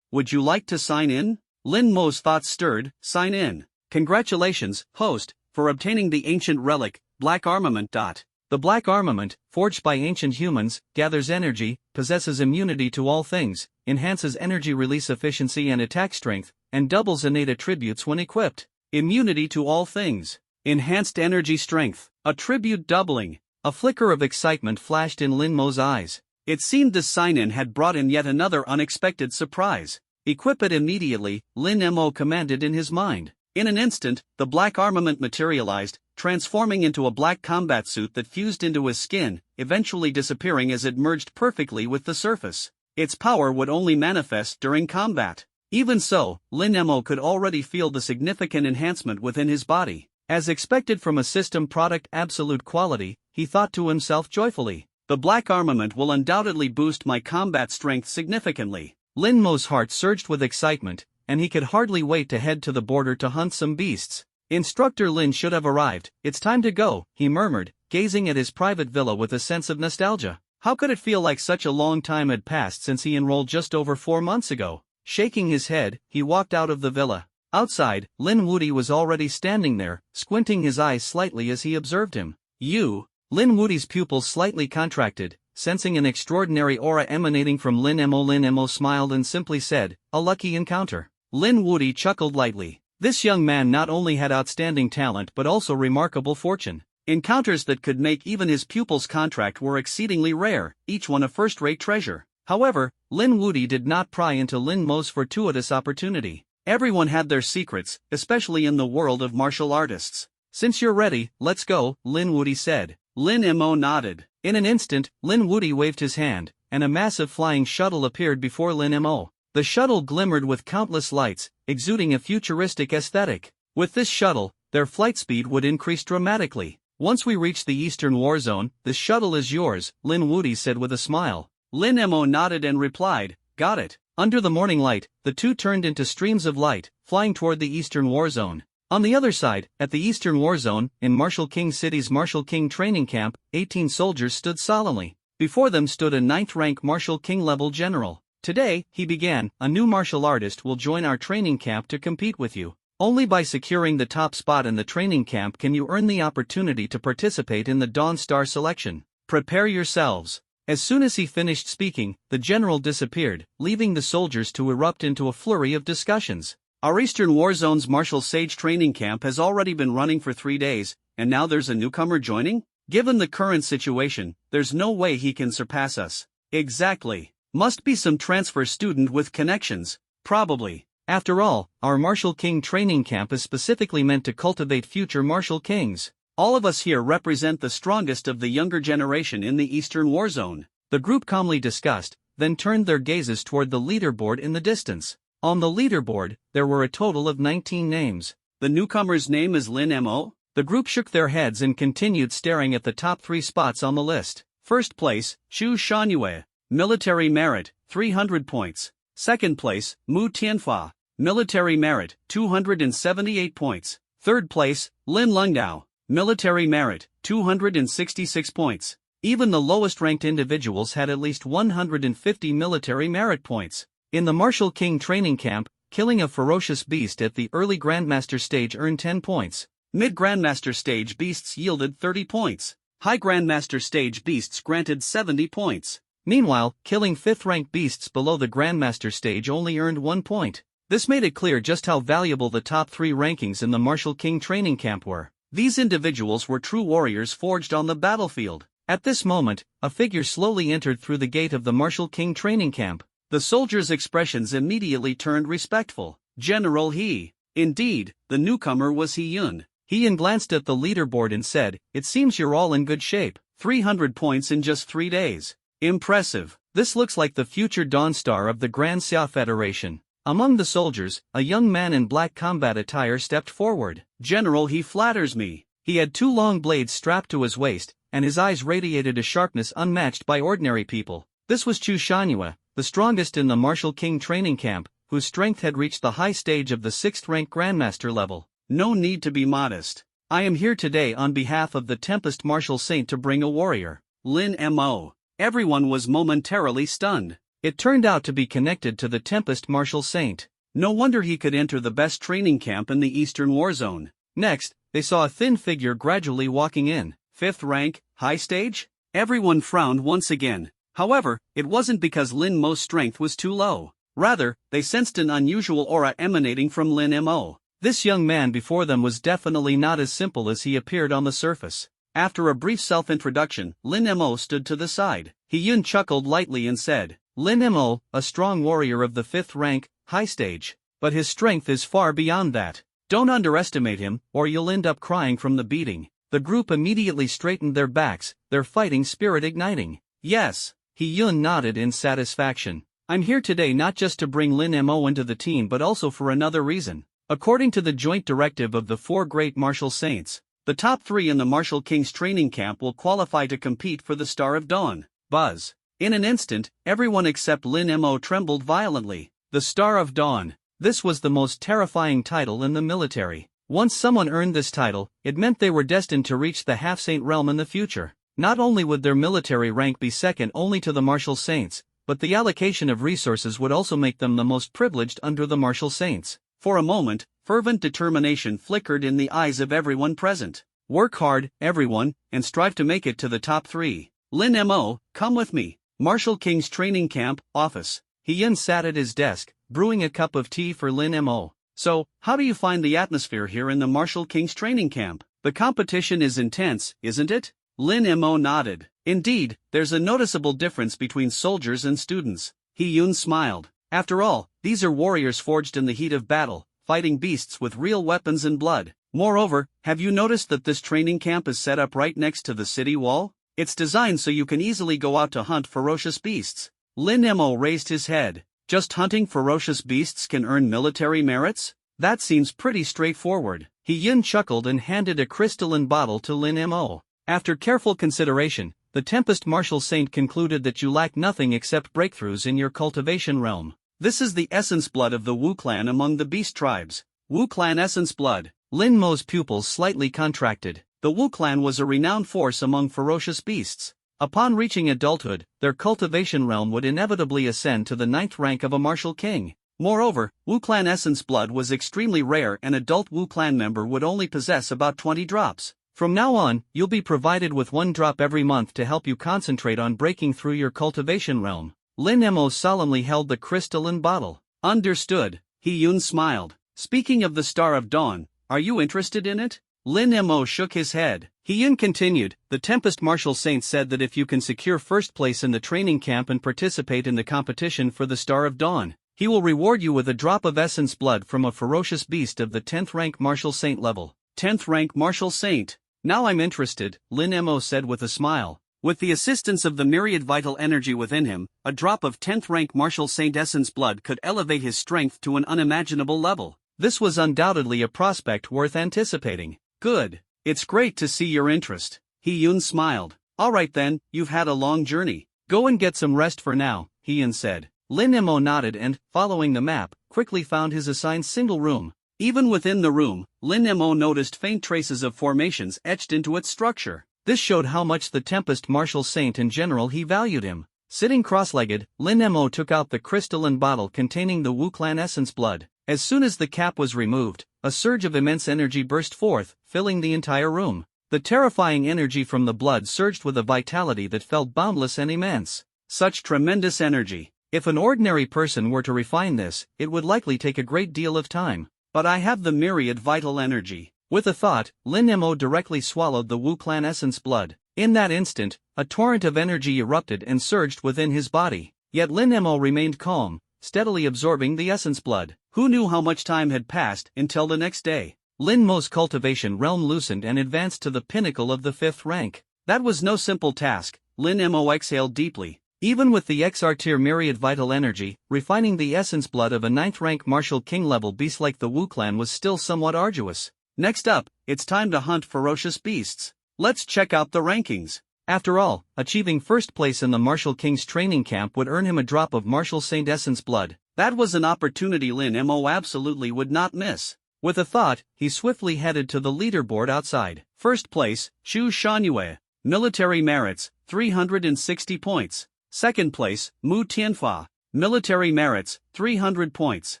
Would you like to sign in? Lin Mo's thoughts stirred. Sign in. Congratulations, host, for obtaining the ancient relic, Black Armament. The Black Armament, forged by ancient humans, gathers energy, possesses immunity to all things, enhances energy release efficiency and attack strength, and doubles innate attributes when equipped. Immunity to all things. Enhanced energy strength. Attribute doubling. A flicker of excitement flashed in Lin Mo's eyes. It seemed this sign-in had brought in yet another unexpected surprise. Equip it immediately, Lin Mo commanded in his mind. In an instant, the black armament materialized, transforming into a black combat suit that fused into his skin, eventually disappearing as it merged perfectly with the surface. Its power would only manifest during combat. Even so, Lin Mo could already feel the significant enhancement within his body. As expected from a system product absolute quality, he thought to himself joyfully. The black armament will undoubtedly boost my combat strength significantly. Lin Mo's heart surged with excitement, and he could hardly wait to head to the border to hunt some beasts. Instructor Lin should have arrived. It's time to go, he murmured, gazing at his private villa with a sense of nostalgia. How could it feel like such a long time had passed since he enrolled just over 4 months ago? Shaking his head, he walked out of the villa. Outside, Lin Wudi was already standing there, squinting his eyes slightly as he observed him. You? Lin Wudi's pupils slightly contracted, sensing an extraordinary aura emanating from Lin Mo. Lin Mo smiled and simply said, "A lucky encounter." Lin Wudi chuckled lightly. This young man not only had outstanding talent but also remarkable fortune. Encounters that could make even his pupils contract were exceedingly rare, each one a first-rate treasure. However, Lin Wudi did not pry into Lin Mo's fortuitous opportunity. Everyone had their secrets, especially in the world of martial artists. "Since you're ready, let's go," Lin Wudi said. Lin Mo nodded. In an instant, Lin Wudi waved his hand, and a massive flying shuttle appeared before Lin Mo. The shuttle glimmered with countless lights, exuding a futuristic aesthetic. With this shuttle, their flight speed would increase dramatically. "Once we reach the Eastern War Zone, this shuttle is yours," Lin Wudi said with a smile. Lin Mo nodded and replied, "Got it." Under the morning light, the two turned into streams of light, flying toward the Eastern War Zone. On the other side, at the Eastern War Zone, in Marshal King City's Marshal King training camp, 18 soldiers stood solemnly. Before them stood a 9th-rank Marshal King-level general. Today, he began, a new martial artist will join our training camp to compete with you. Only by securing the top spot in the training camp can you earn the opportunity to participate in the Dawn Star selection. Prepare yourselves. As soon as he finished speaking, the general disappeared, leaving the soldiers to erupt into a flurry of discussions. Our Eastern Warzone's Martial Sage training camp has already been running for 3 days, and now there's a newcomer joining? Given the current situation, there's no way he can surpass us. Exactly. Must be some transfer student with connections, probably. After all, our Martial King training camp is specifically meant to cultivate future Martial Kings. All of us here represent the strongest of the younger generation in the Eastern Warzone. The group calmly discussed, then turned their gazes toward the leaderboard in the distance. On the leaderboard, there were a total of 19 names. The newcomer's name is Lin Mo? The group shook their heads and continued staring at the top 3 spots on the list. First place, Xu Shangyue, military merit, 300 points. Second place, Mu Tianfa, military merit, 278 points. Third place, Lin Lungdao, military merit, 266 points. Even the lowest ranked individuals had at least 150 military merit points. In the Martial King training camp, killing a ferocious beast at the early Grandmaster stage earned 10 points. Mid-Grandmaster stage beasts yielded 30 points. High Grandmaster stage beasts granted 70 points. Meanwhile, killing 5th-ranked beasts below the Grandmaster stage only earned 1 point. This made it clear just how valuable the top 3 rankings in the Martial King training camp were. These individuals were true warriors forged on the battlefield. At this moment, a figure slowly entered through the gate of the Martial King training camp. The soldiers' expressions immediately turned respectful. General He. Indeed, the newcomer was He Yun. He Yun glanced at the leaderboard and said, "It seems you're all in good shape. 300 points in just 3 days. Impressive. This looks like the future Dawn Star of the Grand Xia Federation." Among the soldiers, a young man in black combat attire stepped forward. "General, he flatters me." He had 2 long blades strapped to his waist, and his eyes radiated a sharpness unmatched by ordinary people. This was Chu Shanyue, the strongest in the Martial King training camp, whose strength had reached the high stage of the 6th-ranked Grandmaster level. "No need to be modest. I am here today on behalf of the Tempest Martial Saint to bring a warrior, Lin Mo." Everyone was momentarily stunned. It turned out to be connected to the Tempest Martial Saint. No wonder he could enter the best training camp in the Eastern Warzone. Next, they saw a thin figure gradually walking in. 5th rank, high stage? Everyone frowned once again. However, it wasn't because Lin Mo's strength was too low. Rather, they sensed an unusual aura emanating from Lin Mo. This young man before them was definitely not as simple as he appeared on the surface. After a brief self-introduction, Lin Mo stood to the side. He Yun chuckled lightly and said, "Lin Mo, a strong warrior of the 5th rank, high stage. But his strength is far beyond that. Don't underestimate him, or you'll end up crying from the beating." The group immediately straightened their backs, their fighting spirit igniting. "Yes." He Yun nodded in satisfaction. "I'm here today not just to bring Lin Mo into the team but also for another reason. According to the joint directive of the 4 great martial saints, the top 3 in the Martial King's training camp will qualify to compete for the Star of Dawn." Buzz. In an instant, everyone except Lin Mo trembled violently. The Star of Dawn. This was the most terrifying title in the military. Once someone earned this title, it meant they were destined to reach the half-saint realm in the future. Not only would their military rank be second only to the martial saints, but the allocation of resources would also make them the most privileged under the martial saints. For a moment, fervent determination flickered in the eyes of everyone present. "Work hard, everyone, and strive to make it to the top 3. Lin Mo, come with me. Martial King's training camp, office." He Yun sat at his desk, brewing a cup of tea for Lin Mo. "So, how do you find the atmosphere here in the Martial King's training camp? The competition is intense, isn't it?" Lin Mo nodded. "Indeed, there's a noticeable difference between soldiers and students." He Yun smiled. "After all, these are warriors forged in the heat of battle, fighting beasts with real weapons and blood. Moreover, have you noticed that this training camp is set up right next to the city wall? It's designed so you can easily go out to hunt ferocious beasts." Lin Mo raised his head. "Just hunting ferocious beasts can earn military merits? That seems pretty straightforward." He Yun chuckled and handed a crystalline bottle to Lin Mo. "After careful consideration, the Tempest Martial Saint concluded that you lack nothing except breakthroughs in your cultivation realm. This is the essence blood of the Wu clan among the beast tribes." Wu clan essence blood. Lin Mo's pupils slightly contracted. The Wu clan was a renowned force among ferocious beasts. Upon reaching adulthood, their cultivation realm would inevitably ascend to the 9th rank of a martial king. Moreover, Wu Clan essence blood was extremely rare. An adult Wu Clan member would only possess about 20 drops. From now on, you'll be provided with 1 drop every month to help you concentrate on breaking through your cultivation realm. Lin Mo solemnly held the crystalline bottle. Understood, He Yun smiled. Speaking of the Star of Dawn, are you interested in it? Lin Mo shook his head. He Yun continued, the Tempest Martial Saint said that if you can secure first place in the training camp and participate in the competition for the Star of Dawn, he will reward you with a drop of essence blood from a ferocious beast of the 10th rank Martial Saint level. 10th rank Martial Saint. Now I'm interested, Lin Mo said with a smile. With the assistance of the myriad vital energy within him, a drop of 10th rank Martial Saint essence blood could elevate his strength to an unimaginable level. This was undoubtedly a prospect worth anticipating. Good. It's great to see your interest. He Yun smiled. Alright then, you've had a long journey. Go and get some rest for now, He Yun said. Lin Mo nodded and, following the map, quickly found his assigned single room. Even within the room, Lin Mo noticed faint traces of formations etched into its structure. This showed how much the Tempest Martial Saint in general he valued him. Sitting cross-legged, Lin Mo took out the crystalline bottle containing the Wu Clan essence blood. As soon as the cap was removed, a surge of immense energy burst forth, filling the entire room. The terrifying energy from the blood surged with a vitality that felt boundless and immense. Such tremendous energy. If an ordinary person were to refine this, it would likely take a great deal of time. But I have the myriad vital energy. With a thought, Lin Mo directly swallowed the Wu Clan essence blood. In that instant, a torrent of energy erupted and surged within his body. Yet Lin Mo remained calm, steadily absorbing the essence blood. Who knew how much time had passed until the next day? Lin Mo's cultivation realm loosened and advanced to the pinnacle of the 5th rank. That was no simple task. Lin Mo exhaled deeply. Even with the XR tier myriad vital energy, refining the essence blood of a 9th rank martial king level beast like the Wu Clan was still somewhat arduous. Next up, it's time to hunt ferocious beasts. Let's check out the rankings. After all, achieving first place in the Martial King's training camp would earn him a drop of Martial Saint essence blood. That was an opportunity Lin Mo absolutely would not miss. With a thought, he swiftly headed to the leaderboard outside. First place, Xu Shangyue. Military merits, 360 points. Second place, Mu Tianfa. Military merits, 300 points.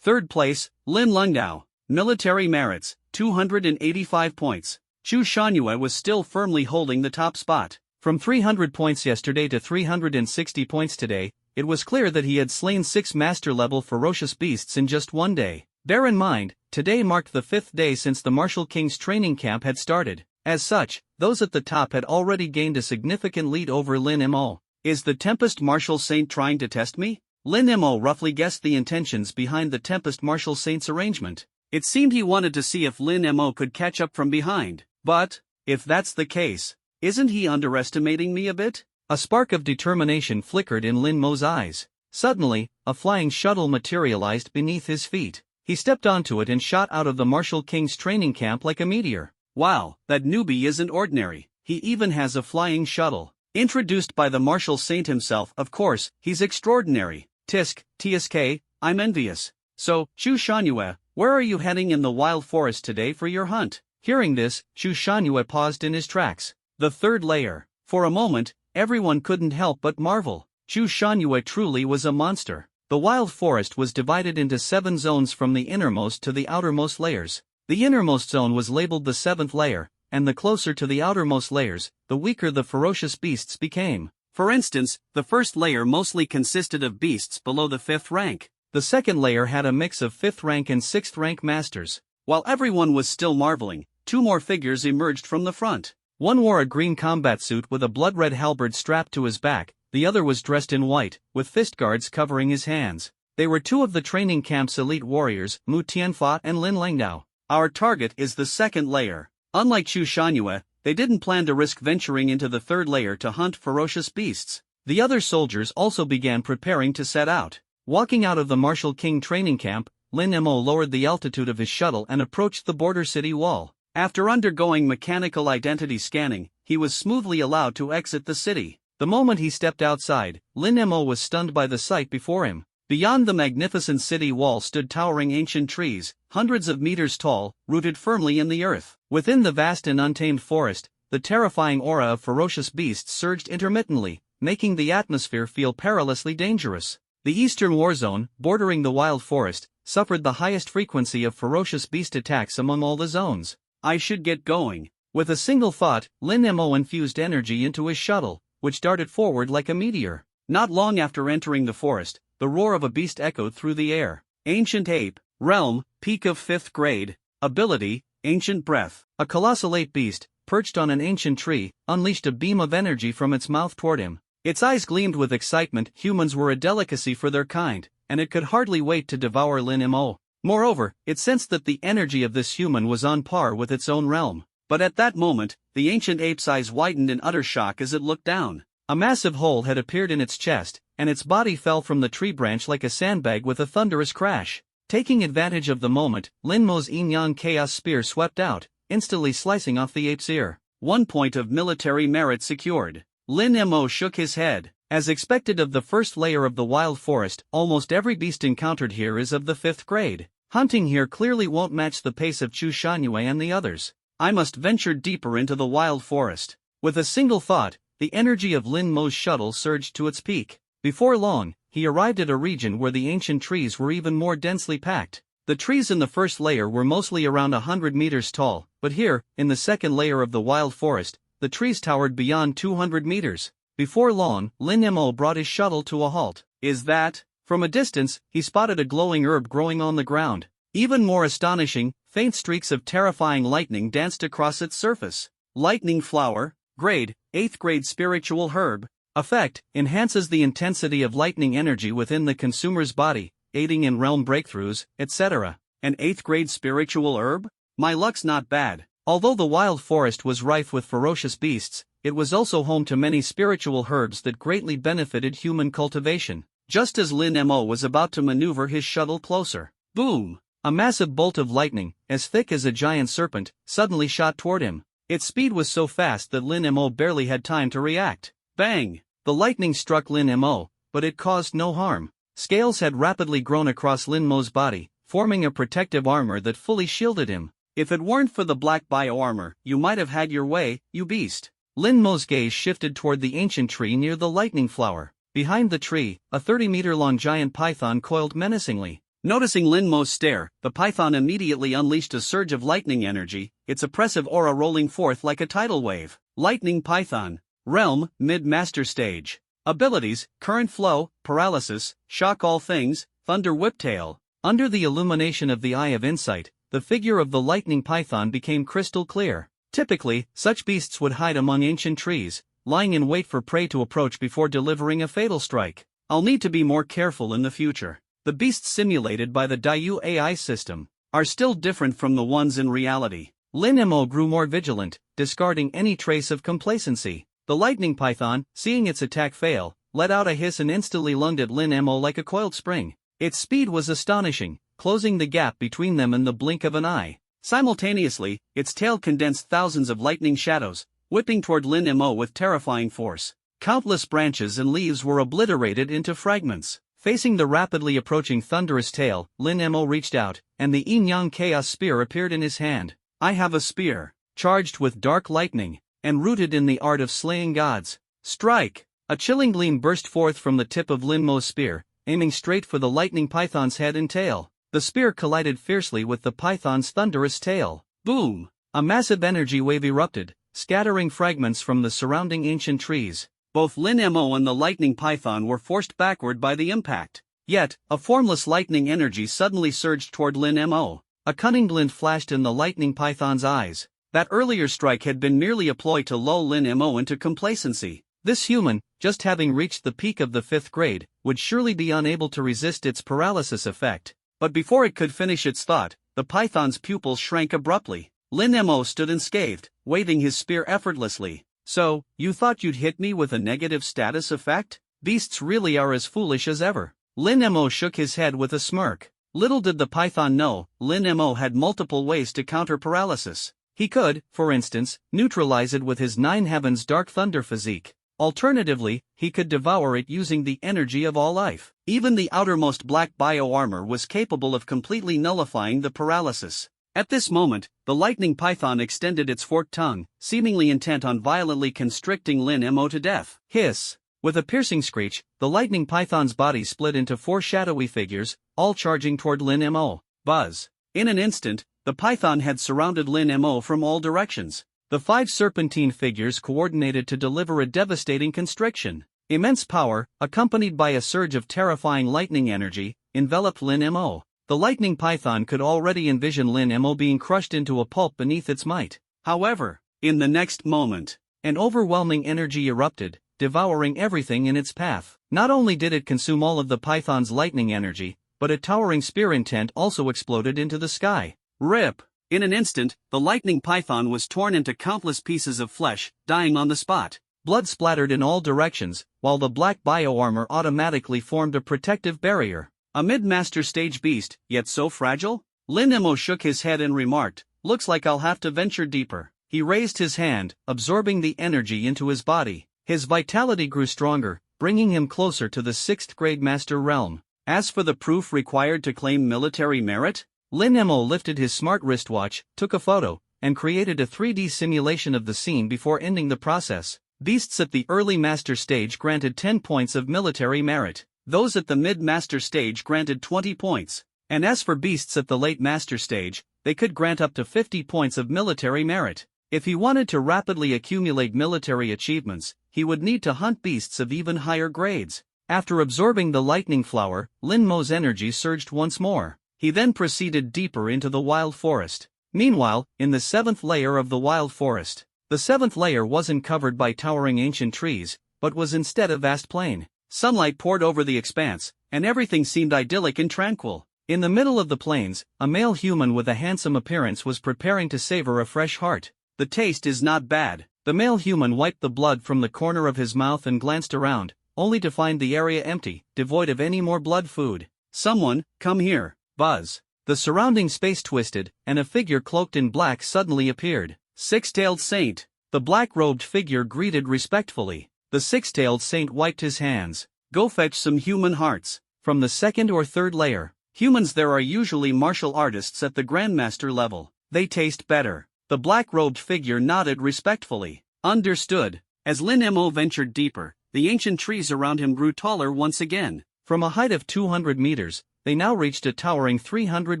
Third place, Lin Lungdao. Military merits, 285 points. Xu Shangyue was still firmly holding the top spot. From 300 points yesterday to 360 points today, it was clear that he had slain 6 master-level ferocious beasts in just one day. Bear in mind, today marked the 5th day since the Martial King's training camp had started. As such, those at the top had already gained a significant lead over Lin Mo. Is the Tempest Martial Saint trying to test me? Lin Mo roughly guessed the intentions behind the Tempest Martial Saint's arrangement. It seemed he wanted to see if Lin Mo could catch up from behind. But, if that's the case, isn't he underestimating me a bit? A spark of determination flickered in Lin Mo's eyes. Suddenly, a flying shuttle materialized beneath his feet. He stepped onto it and shot out of the Martial King's training camp like a meteor. Wow, that newbie isn't ordinary. He even has a flying shuttle. Introduced by the Martial Saint himself, of course, he's extraordinary. TSK, I'm envious. So, Xu Shangyue, where are you heading in the wild forest today for your hunt? Hearing this, Xu Shangyue paused in his tracks. The 3rd layer. For a moment, everyone couldn't help but marvel. Xu Shangyue truly was a monster. The wild forest was divided into 7 zones from the innermost to the outermost layers. The innermost zone was labeled the 7th layer, and the closer to the outermost layers, the weaker the ferocious beasts became. For instance, the 1st layer mostly consisted of beasts below the 5th rank. The 2nd layer had a mix of 5th rank and 6th rank masters. While everyone was still marveling, 2 more figures emerged from the front. One wore a green combat suit with a blood-red halberd strapped to his back, the other was dressed in white, with fist guards covering his hands. They were 2 of the training camp's elite warriors, Mu Tianfa and Lin Lengdao. Our target is the 2nd layer. Unlike Xu Shangyue, they didn't plan to risk venturing into the 3rd layer to hunt ferocious beasts. The other soldiers also began preparing to set out. Walking out of the Martial King training camp, Lin Mo lowered the altitude of his shuttle and approached the border city wall. After undergoing mechanical identity scanning, he was smoothly allowed to exit the city. The moment he stepped outside, Lin Mo was stunned by the sight before him. Beyond the magnificent city wall stood towering ancient trees, hundreds of meters tall, rooted firmly in the earth. Within the vast and untamed forest, the terrifying aura of ferocious beasts surged intermittently, making the atmosphere feel perilously dangerous. The eastern war zone, bordering the wild forest, suffered the highest frequency of ferocious beast attacks among all the zones. I should get going. With a single thought, Lin Mo infused energy into his shuttle, which darted forward like a meteor. Not long after entering the forest, the roar of a beast echoed through the air. Ancient ape, realm, peak of 5th grade, ability, ancient breath. A colossal ape beast, perched on an ancient tree, unleashed a beam of energy from its mouth toward him. Its eyes gleamed with excitement. Humans were a delicacy for their kind, and it could hardly wait to devour Lin Mo. Moreover, it sensed that the energy of this human was on par with its own realm. But at that moment, the ancient ape's eyes widened in utter shock as it looked down. A massive hole had appeared in its chest, and its body fell from the tree branch like a sandbag with a thunderous crash. Taking advantage of the moment, Lin Mo's yin-yang chaos spear swept out, instantly slicing off the ape's ear. 1 point of military merit secured. Lin Mo shook his head. As expected of the first layer of the wild forest, almost every beast encountered here is of the 5th grade. Hunting here clearly won't match the pace of Chu Shangyue and the others. I must venture deeper into the wild forest. With a single thought, the energy of Lin Mo's shuttle surged to its peak. Before long, he arrived at a region where the ancient trees were even more densely packed. The trees in the first layer were mostly around 100 meters tall, but here, in the second layer of the wild forest, the trees towered beyond 200 meters. Before long, Lin Mo brought his shuttle to a halt. Is that? From a distance, he spotted a glowing herb growing on the ground. Even more astonishing, faint streaks of terrifying lightning danced across its surface. Lightning flower, grade, 8th grade spiritual herb. Effect, enhances the intensity of lightning energy within the consumer's body, aiding in realm breakthroughs, etc. An 8th grade spiritual herb? My luck's not bad. Although the wild forest was rife with ferocious beasts, it was also home to many spiritual herbs that greatly benefited human cultivation. Just as Lin Mo was about to maneuver his shuttle closer, boom! A massive bolt of lightning, as thick as a giant serpent, suddenly shot toward him. Its speed was so fast that Lin Mo barely had time to react. Bang! The lightning struck Lin Mo, but it caused no harm. Scales had rapidly grown across Lin Mo's body, forming a protective armor that fully shielded him. If it weren't for the black bioarmor, you might have had your way, you beast. Lin Mo's gaze shifted toward the ancient tree near the lightning flower. Behind the tree, a 30-meter-long giant python coiled menacingly. Noticing Lin Mo's stare, the python immediately unleashed a surge of lightning energy, its oppressive aura rolling forth like a tidal wave. Lightning Python. Realm, Mid-Master Stage. Abilities, Current Flow, Paralysis, Shock All Things, Thunder Whiptail. Under the illumination of the Eye of Insight, the figure of the lightning python became crystal clear. Typically, such beasts would hide among ancient trees, lying in wait for prey to approach before delivering a fatal strike. I'll need to be more careful in the future. The beasts simulated by the Daiyu AI system are still different from the ones in reality. Lin Mo grew more vigilant, discarding any trace of complacency. The lightning python, seeing its attack fail, let out a hiss and instantly lunged at Lin Mo like a coiled spring. Its speed was astonishing, closing the gap between them in the blink of an eye. Simultaneously, its tail condensed thousands of lightning shadows, whipping toward Lin Mo with terrifying force. Countless branches and leaves were obliterated into fragments. Facing the rapidly approaching thunderous tail, Lin Mo reached out, and the yin-yang chaos spear appeared in his hand. I have a spear, charged with dark lightning, and rooted in the art of slaying gods. Strike! A chilling gleam burst forth from the tip of Lin Mo's spear, aiming straight for the lightning python's head and tail. The spear collided fiercely with the python's thunderous tail. Boom! A massive energy wave erupted, scattering fragments from the surrounding ancient trees. Both Lin Mo and the lightning python were forced backward by the impact. Yet, a formless lightning energy suddenly surged toward Lin Mo. A cunning glint flashed in the lightning python's eyes. That earlier strike had been merely a ploy to lull Lin Mo into complacency. This human, just having reached the peak of the 5th grade, would surely be unable to resist its paralysis effect. But before it could finish its thought, the python's pupils shrank abruptly. Lin Mo stood unscathed, waving his spear effortlessly. So, you thought you'd hit me with a negative status effect? Beasts really are as foolish as ever. Lin Mo shook his head with a smirk. Little did the python know, Lin Mo had multiple ways to counter paralysis. He could, for instance, neutralize it with his 9 Heavens Dark Thunder Physique. Alternatively, he could devour it using the energy of all life. Even the outermost black bioarmor was capable of completely nullifying the paralysis. At this moment, the lightning python extended its forked tongue, seemingly intent on violently constricting Lin Mo to death. Hiss! With a piercing screech, the lightning python's body split into 4 shadowy figures, all charging toward Lin Mo. Buzz! In an instant, the python had surrounded Lin Mo from all directions. The 5 serpentine figures coordinated to deliver a devastating constriction. Immense power, accompanied by a surge of terrifying lightning energy, enveloped Lin Mo. The lightning python could already envision Lin Mo being crushed into a pulp beneath its might. However, in the next moment, an overwhelming energy erupted, devouring everything in its path. Not only did it consume all of the python's lightning energy, but a towering spear intent also exploded into the sky. Rip! In an instant, the lightning python was torn into countless pieces of flesh, dying on the spot. Blood splattered in all directions, while the black bioarmor automatically formed a protective barrier. A mid-master stage beast, yet so fragile? Lin Mo shook his head and remarked, "Looks like I'll have to venture deeper." He raised his hand, absorbing the energy into his body. His vitality grew stronger, bringing him closer to the 6th grade master realm. As for the proof required to claim military merit? Lin Mo lifted his smart wristwatch, took a photo, and created a 3D simulation of the scene before ending the process. Beasts at the early master stage granted 10 points of military merit. Those at the mid-master stage granted 20 points. And as for beasts at the late master stage, they could grant up to 50 points of military merit. If he wanted to rapidly accumulate military achievements, he would need to hunt beasts of even higher grades. After absorbing the lightning flower, Lin Mo's energy surged once more. He then proceeded deeper into the wild forest. Meanwhile, in the 7th layer of the wild forest, the 7th layer wasn't covered by towering ancient trees, but was instead a vast plain. Sunlight poured over the expanse, and everything seemed idyllic and tranquil. In the middle of the plains, a male human with a handsome appearance was preparing to savor a fresh heart. The taste is not bad. The male human wiped the blood from the corner of his mouth and glanced around, only to find the area empty, devoid of any more blood food. "Someone, come here." Buzz. The surrounding space twisted, and a figure cloaked in black suddenly appeared. "Six-tailed saint." The black-robed figure greeted respectfully. The 6-tailed saint wiped his hands. "Go fetch some human hearts." From the 2nd or 3rd layer. Humans. There are usually martial artists at the grandmaster level. They taste better. The black-robed figure nodded respectfully. Understood. As Lin Mo ventured deeper, the ancient trees around him grew taller once again. From a height of 200 meters, they now reached a towering 300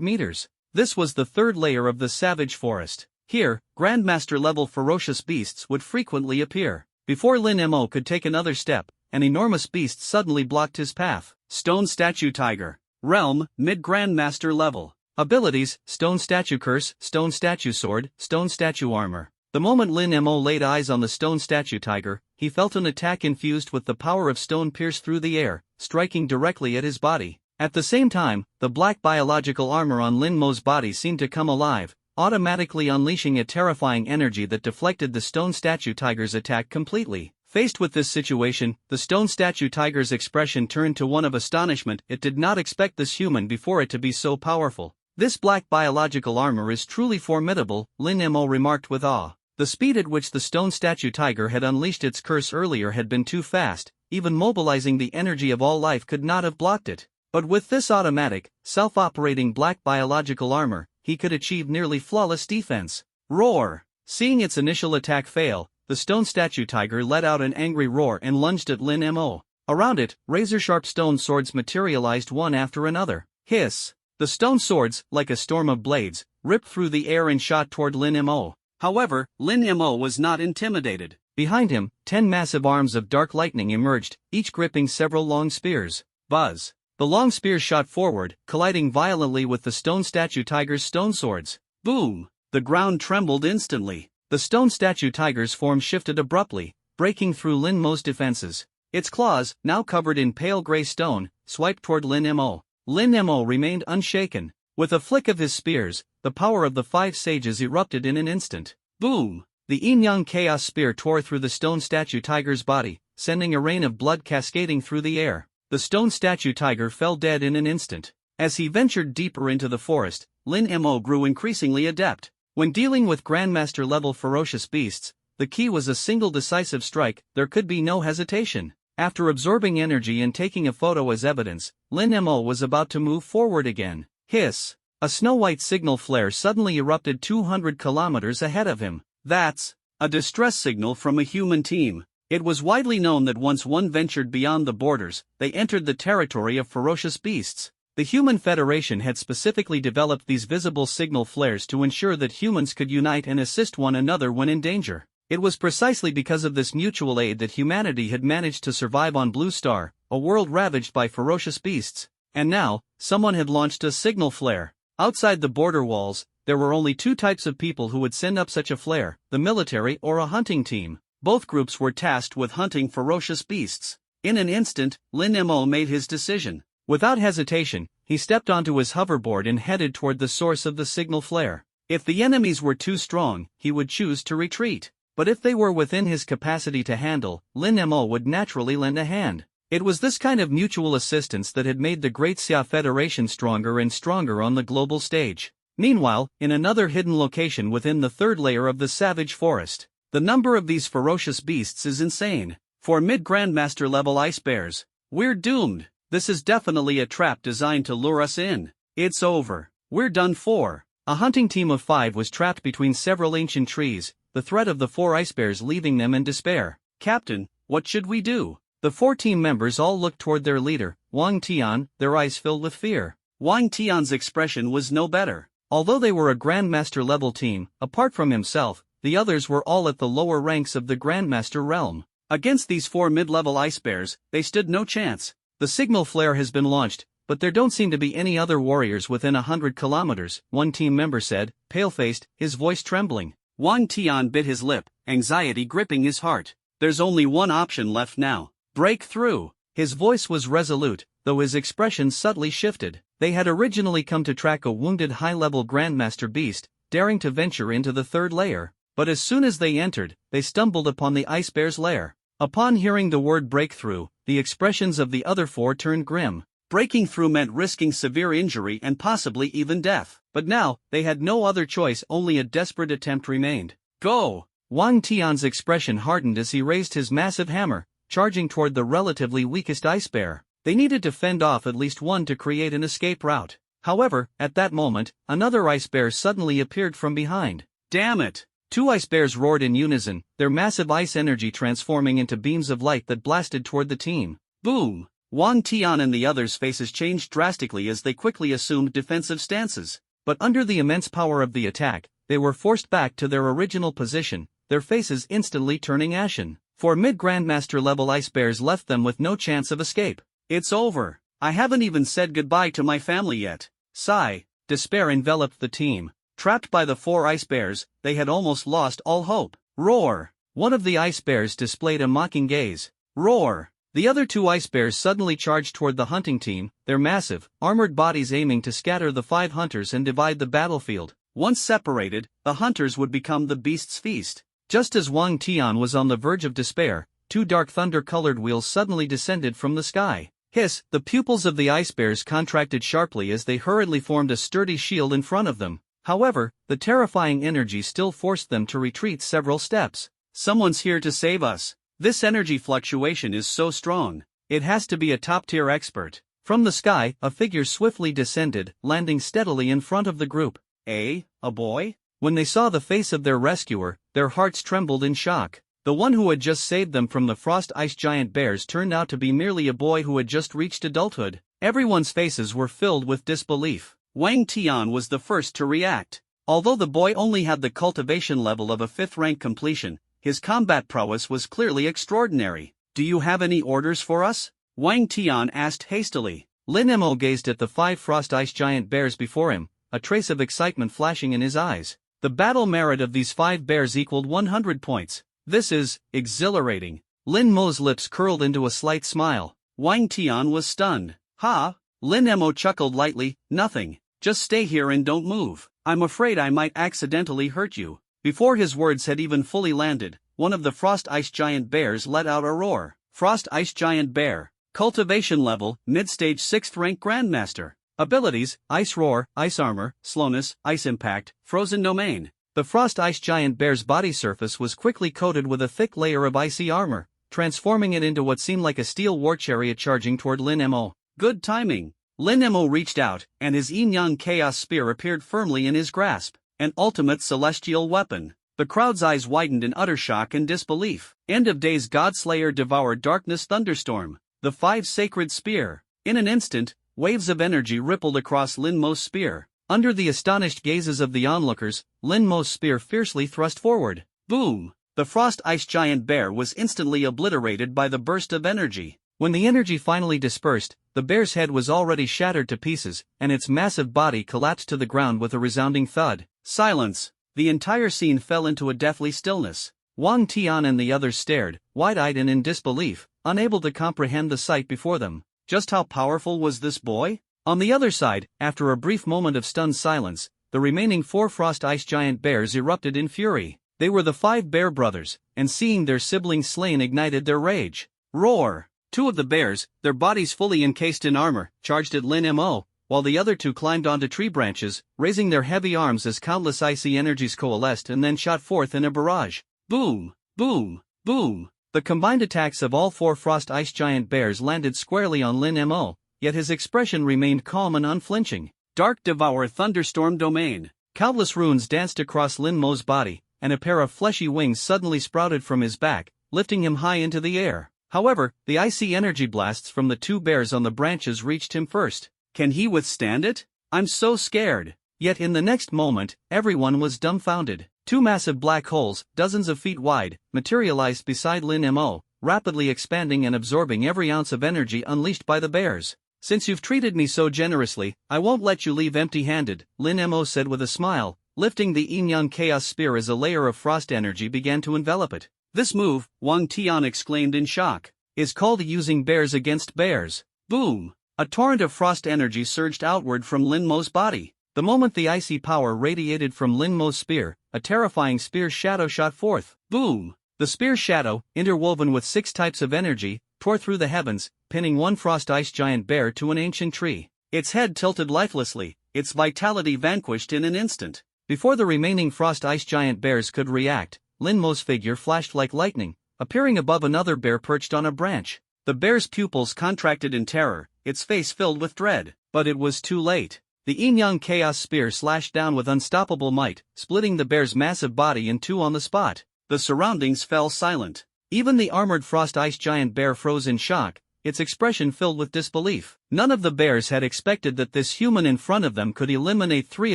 meters. This was the 3rd layer of the savage forest. Here, grandmaster-level ferocious beasts would frequently appear. Before Lin Mo could take another step, an enormous beast suddenly blocked his path. Stone Statue Tiger. Realm, Mid-Grandmaster level. Abilities, Stone Statue Curse, Stone Statue Sword, Stone Statue Armor. The moment Lin Mo laid eyes on the Stone Statue Tiger, he felt an attack infused with the power of stone pierce through the air, striking directly at his body. At the same time, the black biological armor on Lin Mo's body seemed to come alive, automatically unleashing a terrifying energy that deflected the Stone Statue Tiger's attack completely. Faced with this situation, the Stone Statue Tiger's expression turned to one of astonishment. It did not expect this human before it to be so powerful. "This black biological armor is truly formidable," Lin Mo remarked with awe. The speed at which the Stone Statue Tiger had unleashed its curse earlier had been too fast, even mobilizing the energy of all life could not have blocked it. But with this automatic, self-operating black biological armor, he could achieve nearly flawless defense. Roar! Seeing its initial attack fail, the Stone Statue Tiger let out an angry roar and lunged at Lin Mo. Around it, razor-sharp stone swords materialized one after another. Hiss! The stone swords, like a storm of blades, ripped through the air and shot toward Lin Mo. However, Lin Mo was not intimidated. Behind him, 10 massive arms of dark lightning emerged, each gripping several long spears. Buzz! The long spears shot forward, colliding violently with the Stone Statue Tiger's stone swords. Boom! The ground trembled instantly. The Stone Statue Tiger's form shifted abruptly, breaking through Lin Mo's defenses. Its claws, now covered in pale gray stone, swiped toward Lin Mo. Lin Mo remained unshaken. With a flick of his spears, the power of the 5 sages erupted in an instant. Boom! The Yin-Yang Chaos Spear tore through the Stone Statue Tiger's body, sending a rain of blood cascading through the air. The Stone Statue Tiger fell dead in an instant. As he ventured deeper into the forest, Lin Mo grew increasingly adept. When dealing with Grandmaster-level ferocious beasts, the key was a single decisive strike. There could be no hesitation. After absorbing energy and taking a photo as evidence, Lin Mo was about to move forward again. Hiss! A snow-white signal flare suddenly erupted 200 kilometers ahead of him. That's a distress signal from a human team. It was widely known that once one ventured beyond the borders, they entered the territory of ferocious beasts. The Human Federation had specifically developed these visible signal flares to ensure that humans could unite and assist one another when in danger. It was precisely because of this mutual aid that humanity had managed to survive on Blue Star, a world ravaged by ferocious beasts. And now, someone had launched a signal flare. Outside the border walls, there were only two types of people who would send up such a flare: the military or a hunting team. Both groups were tasked with hunting ferocious beasts. In an instant, Lin Mo made his decision. Without hesitation, he stepped onto his hoverboard and headed toward the source of the signal flare. If the enemies were too strong, he would choose to retreat. But if they were within his capacity to handle, Lin Mo would naturally lend a hand. It was this kind of mutual assistance that had made the Great Xia Federation stronger and stronger on the global stage. Meanwhile, in another hidden location within the third layer of the savage forest, the number of these ferocious beasts is insane. For mid-grandmaster level ice bears, we're doomed. This is definitely a trap designed to lure us in. It's over. We're done for. A hunting team of 5 was trapped between several ancient trees, the threat of the 4 ice bears leaving them in despair. Captain, what should we do? The 4 team members all looked toward their leader, Wang Tian, their eyes filled with fear. Wang Tian's expression was no better. Although they were a Grandmaster level team, apart from himself, the others were all at the lower ranks of the Grandmaster realm. Against these 4 mid-level ice bears, they stood no chance. The signal flare has been launched, but there don't seem to be any other warriors within 100 kilometers, one team member said, pale-faced, his voice trembling. Wang Tian bit his lip, anxiety gripping his heart. There's only one option left now. Break through. His voice was resolute, though his expression subtly shifted. They had originally come to track a wounded high-level Grandmaster beast, daring to venture into the third layer, but as soon as they entered, they stumbled upon the ice bear's lair. Upon hearing the word breakthrough, the expressions of the other 4 turned grim. Breaking through meant risking severe injury and possibly even death. But now, they had no other choice, only a desperate attempt remained. Go! Wang Tian's expression hardened as he raised his massive hammer, charging toward the relatively weakest ice bear. They needed to fend off at least one to create an escape route. However, at that moment, another ice bear suddenly appeared from behind. Damn it! 2 ice bears roared in unison, their massive ice energy transforming into beams of light that blasted toward the team. Boom! Wang Tian and the others' faces changed drastically as they quickly assumed defensive stances. But under the immense power of the attack, they were forced back to their original position, their faces instantly turning ashen. 4 mid-grandmaster level ice bears left them with no chance of escape. It's over. I haven't even said goodbye to my family yet. Sigh. Despair enveloped the team. Trapped by the 4 ice bears, they had almost lost all hope. Roar! One of the ice bears displayed a mocking gaze. Roar! The other 2 ice bears suddenly charged toward the hunting team, their massive, armored bodies aiming to scatter the 5 hunters and divide the battlefield. Once separated, the hunters would become the beast's feast. Just as Wang Tian was on the verge of despair, 2 dark thunder-colored wheels suddenly descended from the sky. Hiss! The pupils of the ice bears contracted sharply as they hurriedly formed a sturdy shield in front of them. However, the terrifying energy still forced them to retreat several steps. Someone's here to save us. This energy fluctuation is so strong. It has to be a top-tier expert. From the sky, a figure swiftly descended, landing steadily in front of the group. A boy? When they saw the face of their rescuer, their hearts trembled in shock. The one who had just saved them from the frost ice giant bears turned out to be merely a boy who had just reached adulthood. Everyone's faces were filled with disbelief. Wang Tian was the first to react. Although the boy only had the cultivation level of a 5th rank completion, his combat prowess was clearly extraordinary. Do you have any orders for us? Wang Tian asked hastily. Lin Mo gazed at the 5 frost ice giant bears before him, a trace of excitement flashing in his eyes. The battle merit of these 5 bears equaled 100 points. This is exhilarating. Lin Mo's lips curled into a slight smile. Wang Tian was stunned. Ha! Lin Mo chuckled lightly. Nothing. Just stay here and don't move. I'm afraid I might accidentally hurt you. Before his words had even fully landed, one of the frost ice giant bears let out a roar. Frost ice giant bear. Cultivation level, mid-stage 6th rank grandmaster. Abilities, Ice Roar, Ice Armor, Slowness, Ice Impact, Frozen Domain. The frost ice giant bear's body surface was quickly coated with a thick layer of icy armor, transforming it into what seemed like a steel war chariot charging toward Lin Mo. Good timing. Lin Mo reached out, and his yin-yang chaos spear appeared firmly in his grasp, an ultimate celestial weapon. The crowd's eyes widened in utter shock and disbelief. End of days Godslayer devoured darkness thunderstorm. The five sacred spear. In an instant, waves of energy rippled across Lin Mo's spear. Under the astonished gazes of the onlookers, Lin Mo's spear fiercely thrust forward. Boom! The frost ice giant bear was instantly obliterated by the burst of energy. When the energy finally dispersed, the bear's head was already shattered to pieces, and its massive body collapsed to the ground with a resounding thud. Silence! The entire scene fell into a deathly stillness. Wang Tian and the others stared, wide-eyed and in disbelief, unable to comprehend the sight before them. Just how powerful was this boy? On the other side, after a brief moment of stunned silence, the remaining 4 frost ice giant bears erupted in fury. They were the 5 bear brothers, and seeing their siblings slain ignited their rage. Roar! 2 of the bears, their bodies fully encased in armor, charged at Lin Mo, while the other 2 climbed onto tree branches, raising their heavy arms as countless icy energies coalesced and then shot forth in a barrage. Boom! Boom! Boom! The combined attacks of all 4 frost ice giant bears landed squarely on Lin Mo, yet his expression remained calm and unflinching. Dark Devour Thunderstorm Domain. Countless runes danced across Lin Mo's body, and a pair of fleshy wings suddenly sprouted from his back, lifting him high into the air. However, the icy energy blasts from the 2 bears on the branches reached him first. Can he withstand it? I'm so scared. Yet in the next moment, everyone was dumbfounded. 2 massive black holes, dozens of feet wide, materialized beside Lin Mo, rapidly expanding and absorbing every ounce of energy unleashed by the bears. Since you've treated me so generously, I won't let you leave empty-handed, Lin Mo said with a smile, lifting the yin-yang chaos spear as a layer of frost energy began to envelop it. This move, Wang Tian exclaimed in shock, is called using bears against bears. Boom! A torrent of frost energy surged outward from Lin Mo's body. The moment the icy power radiated from Lin Mo's spear, a terrifying spear shadow shot forth. Boom! The spear shadow, interwoven with 6 types of energy, tore through the heavens, pinning one frost ice giant bear to an ancient tree. Its head tilted lifelessly, its vitality vanquished in an instant. Before the remaining frost ice giant bears could react, Lin Mo's figure flashed like lightning, appearing above another bear perched on a branch. The bear's pupils contracted in terror, its face filled with dread. But it was too late. The yin-yang chaos spear slashed down with unstoppable might, splitting the bear's massive body in 2 on the spot. The surroundings fell silent. Even the armored frost ice giant bear froze in shock, its expression filled with disbelief. None of the bears had expected that this human in front of them could eliminate 3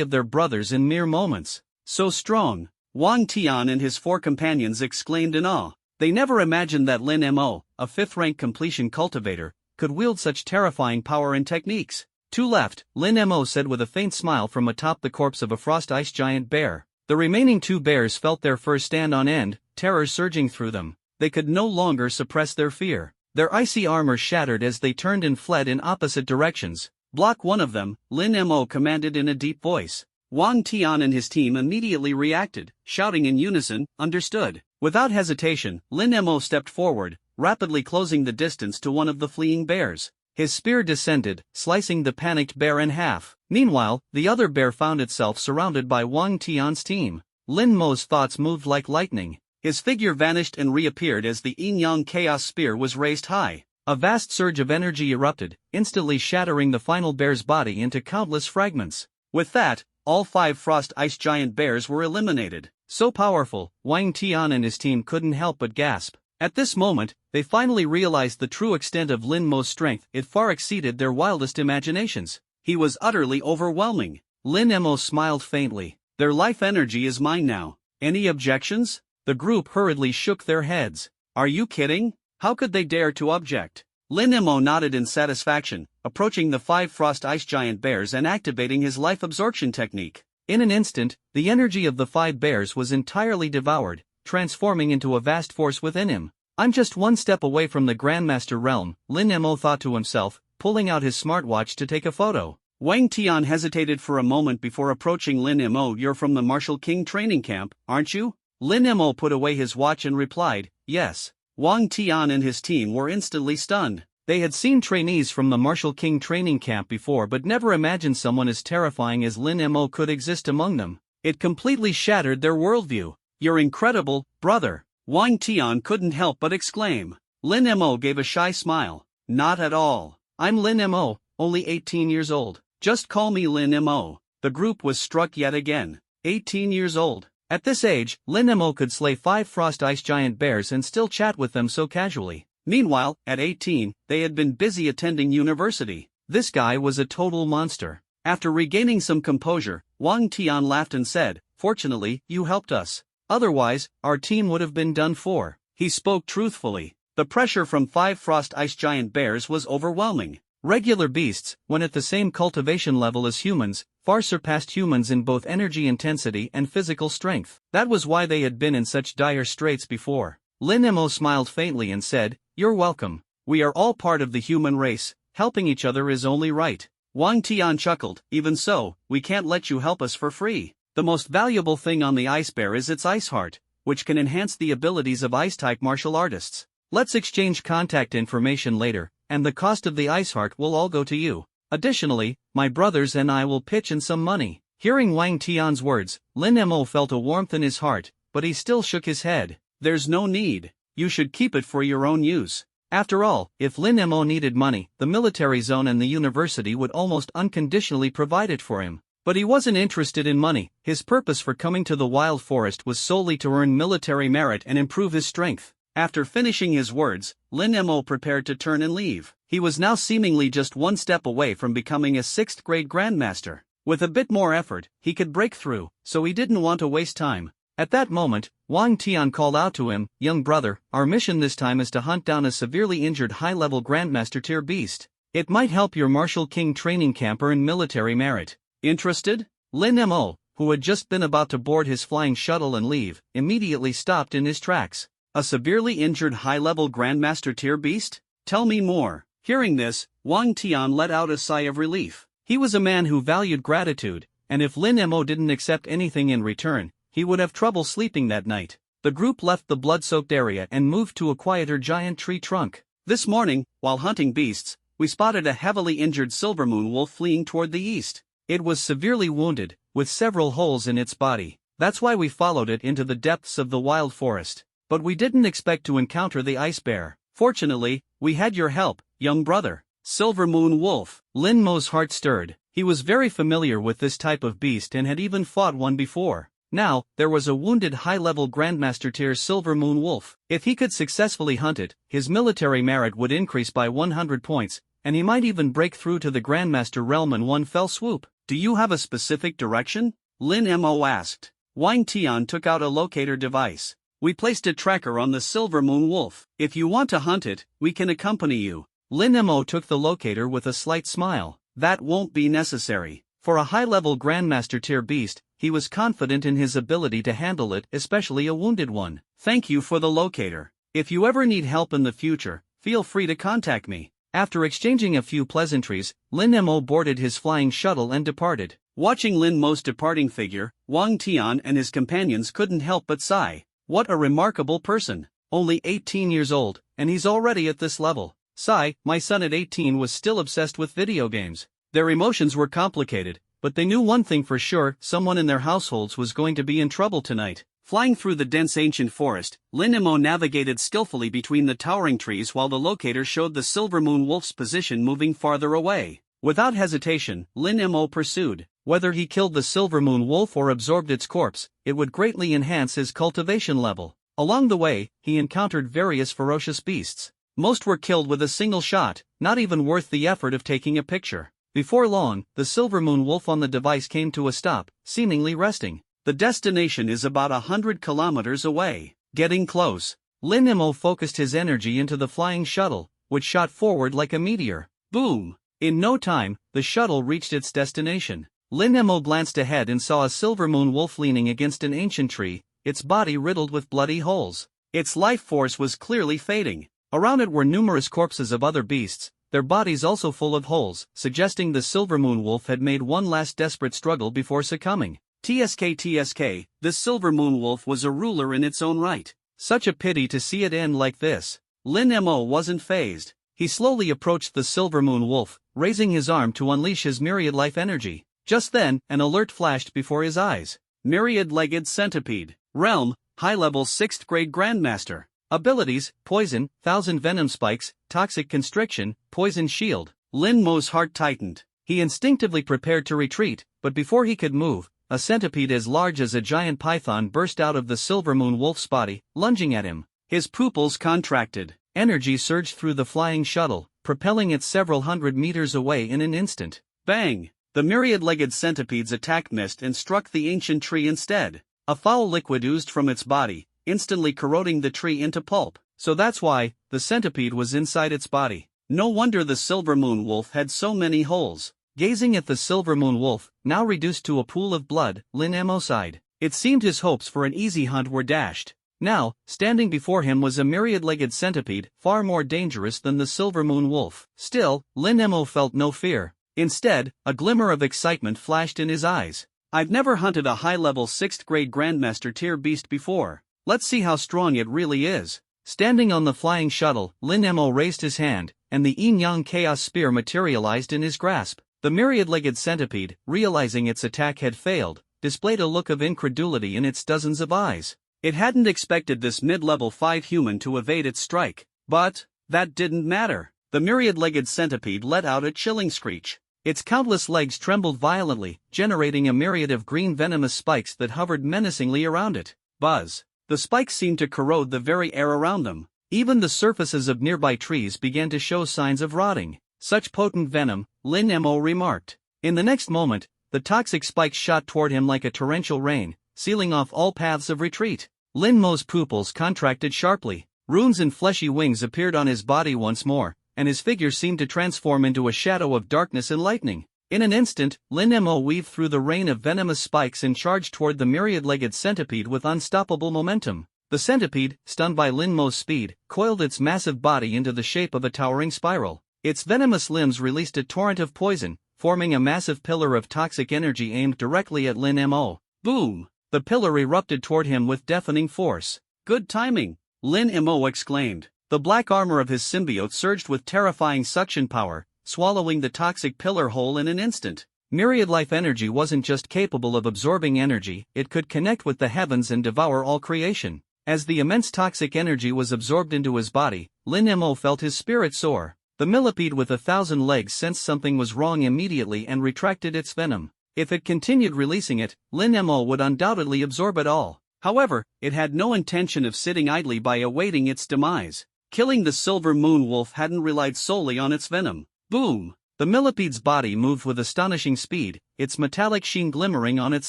of their brothers in mere moments. So strong! Wang Tian and his 4 companions exclaimed in awe. They never imagined that Lin Mo, a 5th-rank completion cultivator, could wield such terrifying power and techniques. 2 left, Lin Mo said with a faint smile from atop the corpse of a frost ice giant bear. The remaining 2 bears felt their fur stand on end, terror surging through them. They could no longer suppress their fear. Their icy armor shattered as they turned and fled in opposite directions. Block one of them, Lin Mo commanded in a deep voice. Wang Tian and his team immediately reacted, shouting in unison, understood. Without hesitation, Lin Mo stepped forward, rapidly closing the distance to one of the fleeing bears. His spear descended, slicing the panicked bear in half. Meanwhile, the other bear found itself surrounded by Wang Tian's team. Lin Mo's thoughts moved like lightning. His figure vanished and reappeared as the yin-yang chaos spear was raised high. A vast surge of energy erupted, instantly shattering the final bear's body into countless fragments. With that, all 5 frost ice giant bears were eliminated. So powerful, Wang Tian and his team couldn't help but gasp. At this moment, they finally realized the true extent of Lin Mo's strength. It far exceeded their wildest imaginations. He was utterly overwhelming. Lin Mo smiled faintly. Their life energy is mine now. Any objections? The group hurriedly shook their heads. Are you kidding? How could they dare to object? Lin Mo nodded in satisfaction, approaching the 5 frost ice giant bears and activating his life absorption technique. In an instant, the energy of the 5 bears was entirely devoured, transforming into a vast force within him. I'm just one step away from the Grandmaster realm, Lin Mo thought to himself, pulling out his smartwatch to take a photo. Wang Tian hesitated for a moment before approaching Lin Mo. You're from the Martial King training camp, aren't you? Lin Mo put away his watch and replied, yes. Wang Tian and his team were instantly stunned. They had seen trainees from the Martial King training camp before but never imagined someone as terrifying as Lin Mo could exist among them. It completely shattered their worldview. You're incredible, brother. Wang Tian couldn't help but exclaim. Lin Mo gave a shy smile. Not at all. I'm Lin Mo, only 18 years old. Just call me Lin Mo. The group was struck yet again. 18 years old. At this age, Lin Mo could slay 5 frost ice giant bears and still chat with them so casually. Meanwhile, at 18, they had been busy attending university. This guy was a total monster. After regaining some composure, Wang Tian laughed and said, "Fortunately, you helped us. Otherwise, our team would have been done for." He spoke truthfully. The pressure from 5 frost ice giant bears was overwhelming. Regular beasts, when at the same cultivation level as humans, far surpassed humans in both energy intensity and physical strength. That was why they had been in such dire straits before. Lin Mo smiled faintly and said, "You're welcome. We are all part of the human race. Helping each other is only right." Wang Tian chuckled, "Even so, we can't let you help us for free. The most valuable thing on the ice bear is its ice heart, which can enhance the abilities of ice-type martial artists. Let's exchange contact information later, and the cost of the ice heart will all go to you. Additionally, my brothers and I will pitch in some money." Hearing Wang Tian's words, Lin Mo felt a warmth in his heart, but he still shook his head. "There's no need. You should keep it for your own use." After all, if Lin Mo needed money, the military zone and the university would almost unconditionally provide it for him. But he wasn't interested in money. His purpose for coming to the wild forest was solely to earn military merit and improve his strength. After finishing his words, Lin Mo prepared to turn and leave. He was now seemingly just one step away from becoming a 6th-grade grandmaster. With a bit more effort, he could break through, so he didn't want to waste time. At that moment, Wang Tian called out to him, "Young brother, our mission this time is to hunt down a severely injured high-level grandmaster tier beast. It might help your Martial King training camp earn military merit." Interested? Lin Mo, who had just been about to board his flying shuttle and leave, immediately stopped in his tracks. A severely injured high-level grandmaster tier beast? Tell me more. Hearing this, Wang Tian let out a sigh of relief. He was a man who valued gratitude, and if Lin Mo didn't accept anything in return, he would have trouble sleeping that night. The group left the blood-soaked area and moved to a quieter giant tree trunk. This morning, while hunting beasts, we spotted a heavily injured silver moon wolf fleeing toward the east. It was severely wounded, with several holes in its body. That's why we followed it into the depths of the wild forest. But we didn't expect to encounter the ice bear. Fortunately, we had your help, young brother. Silver moon wolf. Lin Mo's heart stirred. He was very familiar with this type of beast and had even fought one before. Now, there was a wounded high-level Grandmaster tier Silver Moon Wolf. If he could successfully hunt it, his military merit would increase by 100 points, and he might even break through to the Grandmaster realm in one fell swoop. "Do you have a specific direction?" Lin Mo asked. Wang Tian took out a locator device. "We placed a tracker on the Silver Moon Wolf. If you want to hunt it, we can accompany you." Lin Mo took the locator with a slight smile. "That won't be necessary." For a high-level Grandmaster tier beast, he was confident in his ability to handle it, especially a wounded one. "Thank you for the locator. If you ever need help in the future, feel free to contact me." After exchanging a few pleasantries, Lin Mo boarded his flying shuttle and departed. Watching Lin Mo's departing figure, Wang Tian and his companions couldn't help but sigh. What a remarkable person. Only 18 years old, and he's already at this level. Sigh, my son at 18 was still obsessed with video games. Their emotions were complicated, but they knew one thing for sure: someone in their households was going to be in trouble tonight. Flying through the dense ancient forest, Lin Mo navigated skillfully between the towering trees while the locator showed the Silver Moon Wolf's position moving farther away. Without hesitation, Lin Mo pursued. Whether he killed the Silver Moon Wolf or absorbed its corpse, it would greatly enhance his cultivation level. Along the way, he encountered various ferocious beasts. Most were killed with a single shot, not even worth the effort of taking a picture. Before long, the Silver Moon Wolf on the device came to a stop, seemingly resting. The destination is about 100 kilometers away. Getting close. Lin Mo focused his energy into the flying shuttle, which shot forward like a meteor. Boom! In no time, the shuttle reached its destination. Lin Mo glanced ahead and saw a Silver Moon Wolf leaning against an ancient tree, its body riddled with bloody holes. Its life force was clearly fading. Around it were numerous corpses of other beasts, their bodies also full of holes, suggesting the Silver Moon Wolf had made one last desperate struggle before succumbing. TSK, this Silver Moon Wolf was a ruler in its own right. Such a pity to see it end like this. Lin Mo wasn't fazed. He slowly approached the Silver Moon Wolf, raising his arm to unleash his myriad life energy. Just then, an alert flashed before his eyes. Myriad-legged centipede. Realm, high-level 6th grade Grandmaster. Abilities: Poison, 1000 Venom Spikes, Toxic Constriction, Poison Shield. Lin Mo's heart tightened. He instinctively prepared to retreat, but before he could move, a centipede as large as a giant python burst out of the Silver Moon Wolf's body, lunging at him. His pupils contracted. Energy surged through the flying shuttle, propelling it several hundred meters away in an instant. Bang! The myriad-legged centipede's attack missed and struck the ancient tree instead. A foul liquid oozed from its body, instantly corroding the tree into pulp. So that's why the centipede was inside its body. No wonder the Silver Moon Wolf had so many holes. Gazing at the Silver Moon Wolf, now reduced to a pool of blood, Lin Mo sighed. It seemed his hopes for an easy hunt were dashed. Now, standing before him was a myriad-legged centipede, far more dangerous than the Silver Moon Wolf. Still, Lin Mo felt no fear. Instead, a glimmer of excitement flashed in his eyes. I've never hunted a high-level 6th grade Grandmaster tier beast before. Let's see how strong it really is. Standing on the flying shuttle, Lin Mo raised his hand, and the Yin-Yang Chaos Spear materialized in his grasp. The myriad-legged centipede, realizing its attack had failed, displayed a look of incredulity in its dozens of eyes. It hadn't expected this mid-level 5 human to evade its strike. But that didn't matter. The myriad-legged centipede let out a chilling screech. Its countless legs trembled violently, generating a myriad of green venomous spikes that hovered menacingly around it. Buzz! The spikes seemed to corrode the very air around them. Even the surfaces of nearby trees began to show signs of rotting. Such potent venom, Lin Mo remarked. In the next moment, the toxic spikes shot toward him like a torrential rain, sealing off all paths of retreat. Lin Mo's pupils contracted sharply. Runes and fleshy wings appeared on his body once more, and his figure seemed to transform into a shadow of darkness and lightning. In an instant, Lin Mo weaved through the rain of venomous spikes and charged toward the myriad-legged centipede with unstoppable momentum. The centipede, stunned by Lin Mo's speed, coiled its massive body into the shape of a towering spiral. Its venomous limbs released a torrent of poison, forming a massive pillar of toxic energy aimed directly at Lin Mo. Boom! The pillar erupted toward him with deafening force. Good timing! Lin Mo exclaimed. The black armor of his symbiote surged with terrifying suction power, swallowing the toxic pillar whole in an instant. Myriad life energy wasn't just capable of absorbing energy, it could connect with the heavens and devour all creation. As the immense toxic energy was absorbed into his body, Lin Mo felt his spirit soar. The millipede with 1,000 legs sensed something was wrong immediately and retracted its venom. If it continued releasing it, Lin Mo would undoubtedly absorb it all. However, it had no intention of sitting idly by awaiting its demise. Killing the Silver Moon Wolf hadn't relied solely on its venom. Boom! The millipede's body moved with astonishing speed, its metallic sheen glimmering on its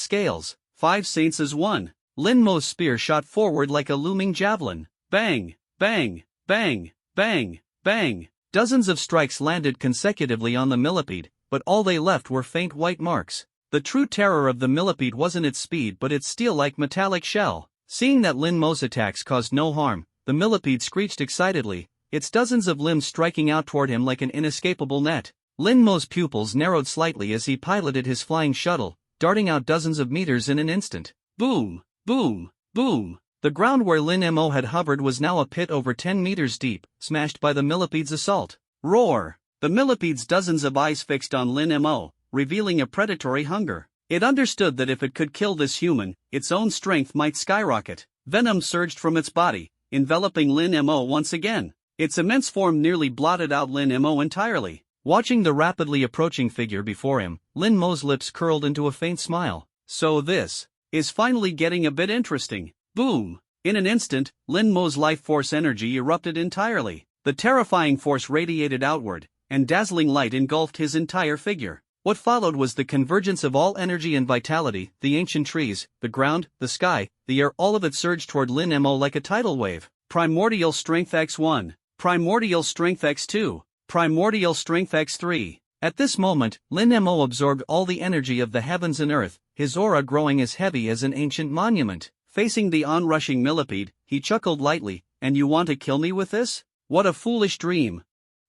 scales. 5 saints as one. Lin Mo's spear shot forward like a looming javelin. Bang! Bang! Bang! Bang! Bang! Dozens of strikes landed consecutively on the millipede, but all they left were faint white marks. The true terror of the millipede wasn't its speed but its steel-like metallic shell. Seeing that Lin Mo's attacks caused no harm, the millipede screeched excitedly, its dozens of limbs striking out toward him like an inescapable net. Lin Mo's pupils narrowed slightly as he piloted his flying shuttle, darting out dozens of meters in an instant. Boom! Boom! Boom! The ground where Lin Mo had hovered was now a pit over 10 meters deep, smashed by the millipede's assault. Roar! The millipede's dozens of eyes fixed on Lin Mo, revealing a predatory hunger. It understood that if it could kill this human, its own strength might skyrocket. Venom surged from its body, enveloping Lin Mo once again. Its immense form nearly blotted out Lin Mo entirely. Watching the rapidly approaching figure before him, Lin Mo's lips curled into a faint smile. So this is finally getting a bit interesting. Boom! In an instant, Lin Mo's life force energy erupted entirely. The terrifying force radiated outward, and dazzling light engulfed his entire figure. What followed was the convergence of all energy and vitality, the ancient trees, the ground, the sky, the air, all of it surged toward Lin Mo like a tidal wave. Primordial Strength X1. Primordial Strength X2. Primordial Strength X3. At this moment, Lin Mo absorbed all the energy of the heavens and earth, his aura growing as heavy as an ancient monument. Facing the onrushing millipede, he chuckled lightly, "And you want to kill me with this? What a foolish dream."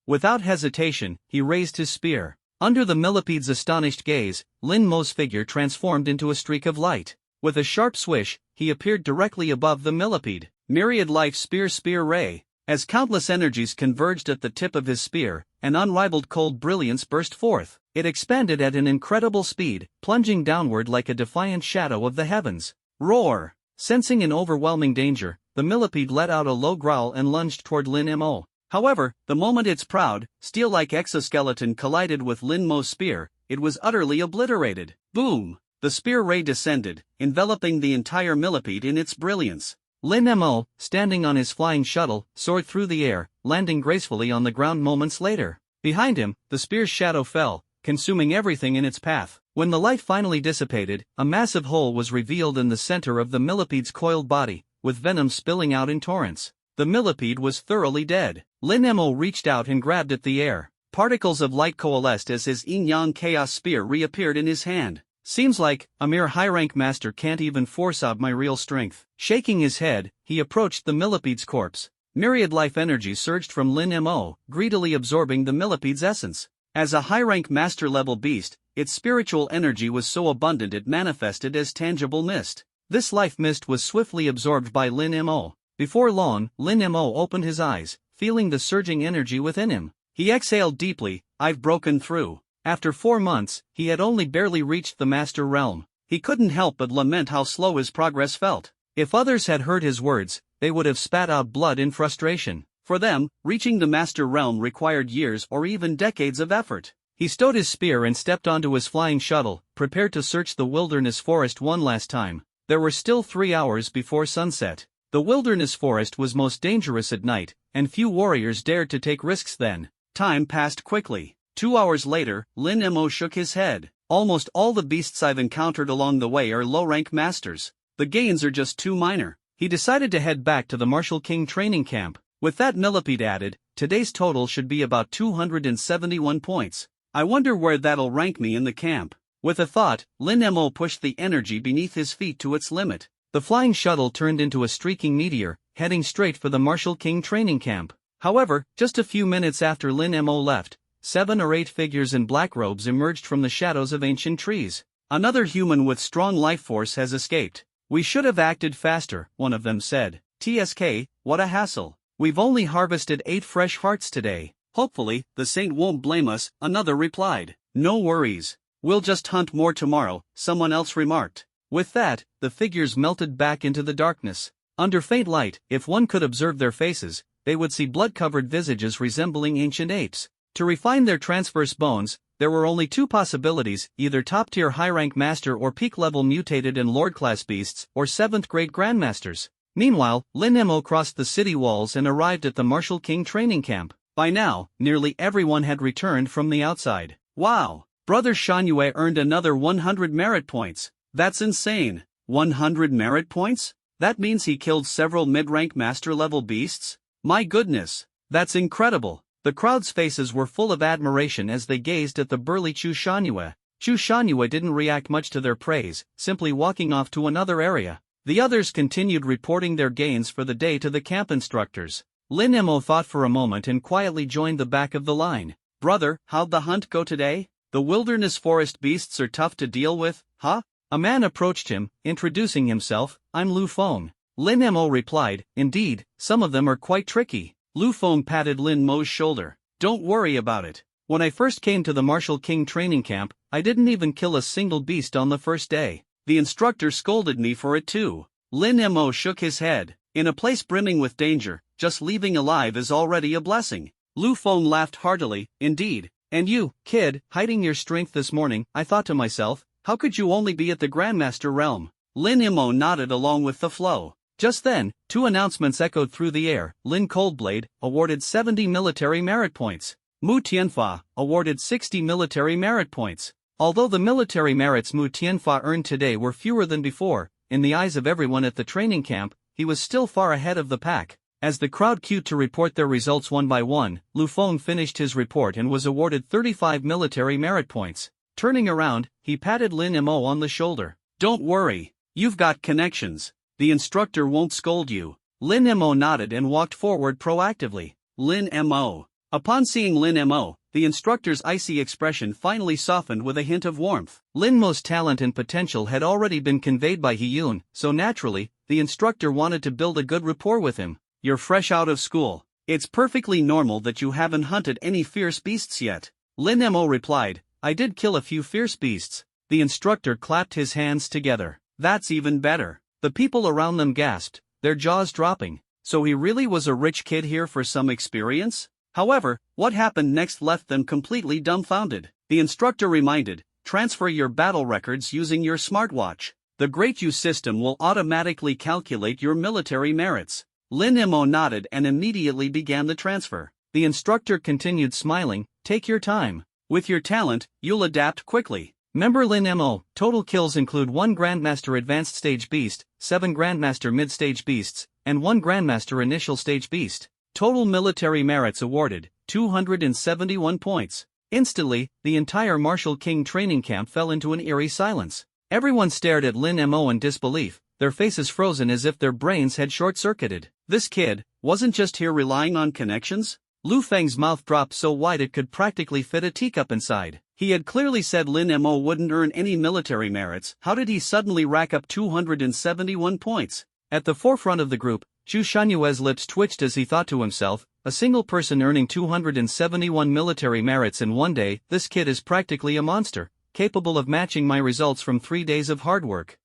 Without hesitation, he raised his spear. Under the millipede's astonished gaze, Lin Mo's figure transformed into a streak of light. With a sharp swish, he appeared directly above the millipede. Myriad Life Spear Ray. As countless energies converged at the tip of his spear, an unrivaled cold brilliance burst forth. It expanded at an incredible speed, plunging downward like a defiant shadow of the heavens. Roar! Sensing an overwhelming danger, the millipede let out a low growl and lunged toward Lin Mo. However, the moment its proud, steel-like exoskeleton collided with Lin Mo's spear, it was utterly obliterated. Boom! The spear ray descended, enveloping the entire millipede in its brilliance. Lin Mo, standing on his flying shuttle, soared through the air, landing gracefully on the ground moments later. Behind him, the spear's shadow fell, consuming everything in its path. When the light finally dissipated, a massive hole was revealed in the center of the millipede's coiled body, with venom spilling out in torrents. The millipede was thoroughly dead. Lin Mo reached out and grabbed at the air. Particles of light coalesced as his yin-yang chaos spear reappeared in his hand. Seems like a mere high-rank master can't even force out my real strength. Shaking his head, he approached the millipede's corpse. Myriad life energy surged from Lin Mo, greedily absorbing the millipede's essence. As a high-rank master-level beast, its spiritual energy was so abundant it manifested as tangible mist. This life mist was swiftly absorbed by Lin Mo. Before long, Lin Mo opened his eyes, feeling the surging energy within him. He exhaled deeply. I've broken through. After 4 months, he had only barely reached the master realm. He couldn't help but lament how slow his progress felt. If others had heard his words, they would have spat out blood in frustration. For them, reaching the master realm required years or even decades of effort. He stowed his spear and stepped onto his flying shuttle, prepared to search the wilderness forest one last time. There were still 3 hours before sunset. The wilderness forest was most dangerous at night, and few warriors dared to take risks then. Time passed quickly. 2 hours later, Lin Mo shook his head. Almost all the beasts I've encountered along the way are low-rank masters. The gains are just too minor. He decided to head back to the Martial King training camp. With that millipede added, today's total should be about 271 points. I wonder where that'll rank me in the camp. With a thought, Lin Mo pushed the energy beneath his feet to its limit. The flying shuttle turned into a streaking meteor, heading straight for the Martial King training camp. However, just a few minutes after Lin Mo left, 7 or 8 figures in black robes emerged from the shadows of ancient trees. Another human with strong life force has escaped. We should have acted faster, one of them said. TSK, what a hassle. We've only harvested 8 fresh hearts today. Hopefully, the saint won't blame us, another replied. No worries. We'll just hunt more tomorrow, someone else remarked. With that, the figures melted back into the darkness. Under faint light, if one could observe their faces, they would see blood-covered visages resembling ancient apes. To refine their transverse bones, there were only 2 possibilities, either top-tier high-rank master or peak-level mutated and lord-class beasts, or 7th-grade grandmasters. Meanwhile, Lin Mo crossed the city walls and arrived at the Martial King training camp. By now, nearly everyone had returned from the outside. Wow! Brother Shanyue earned another 100 merit points. That's insane. 100 merit points? That means he killed several mid-rank master-level beasts? My goodness! That's incredible! The crowd's faces were full of admiration as they gazed at the burly Chu Shanyue. Chu Shanyue didn't react much to their praise, simply walking off to another area. The others continued reporting their gains for the day to the camp instructors. Lin Mo thought for a moment and quietly joined the back of the line. Brother, how'd the hunt go today? The wilderness forest beasts are tough to deal with, huh? A man approached him, introducing himself. I'm Lu Feng. Lin Mo replied, indeed, some of them are quite tricky. Lu Feng patted Lin Mo's shoulder. Don't worry about it. When I first came to the Martial King training camp, I didn't even kill a single beast on the first day. The instructor scolded me for it too. Lin Mo shook his head. In a place brimming with danger, just leaving alive is already a blessing. Lu Feng laughed heartily, indeed. And you, kid, hiding your strength this morning, I thought to myself, how could you only be at the Grandmaster realm? Lin Mo nodded along with the flow. Just then, 2 announcements echoed through the air. Lin Coldblade, awarded 70 military merit points. Mu Tianfa, awarded 60 military merit points. Although the military merits Mu Tianfa earned today were fewer than before, in the eyes of everyone at the training camp, he was still far ahead of the pack. As the crowd queued to report their results one by one, Lu Feng finished his report and was awarded 35 military merit points. Turning around, he patted Lin Mo on the shoulder. Don't worry, you've got connections. The instructor won't scold you. Lin Mo nodded and walked forward proactively. Lin Mo. Upon seeing Lin Mo, the instructor's icy expression finally softened with a hint of warmth. Lin Mo's talent and potential had already been conveyed by Hiyun, so naturally, the instructor wanted to build a good rapport with him. You're fresh out of school. It's perfectly normal that you haven't hunted any fierce beasts yet. Lin Mo replied, I did kill a few fierce beasts. The instructor clapped his hands together. That's even better. The people around them gasped, their jaws dropping. So he really was a rich kid here for some experience? However, what happened next left them completely dumbfounded. The instructor reminded, transfer your battle records using your smartwatch. The Great U system will automatically calculate your military merits. Lin Mo nodded and immediately began the transfer. The instructor continued smiling, take your time. With your talent, you'll adapt quickly. Member Lin Mo, total kills include 1 Grandmaster Advanced Stage Beast, 7 Grandmaster Mid-Stage Beasts, and 1 Grandmaster Initial Stage Beast. Total military merits awarded, 271 points. Instantly, the entire Martial King training camp fell into an eerie silence. Everyone stared at Lin Mo in disbelief, their faces frozen as if their brains had short-circuited. This kid wasn't just here relying on connections? Lu Feng's mouth dropped so wide it could practically fit a teacup inside. He had clearly said Lin Mo wouldn't earn any military merits. How did he suddenly rack up 271 points? At the forefront of the group, Zhu Shanyue's lips twitched as he thought to himself, a single person earning 271 military merits in one day, this kid is practically a monster, capable of matching my results from 3 days of hard work.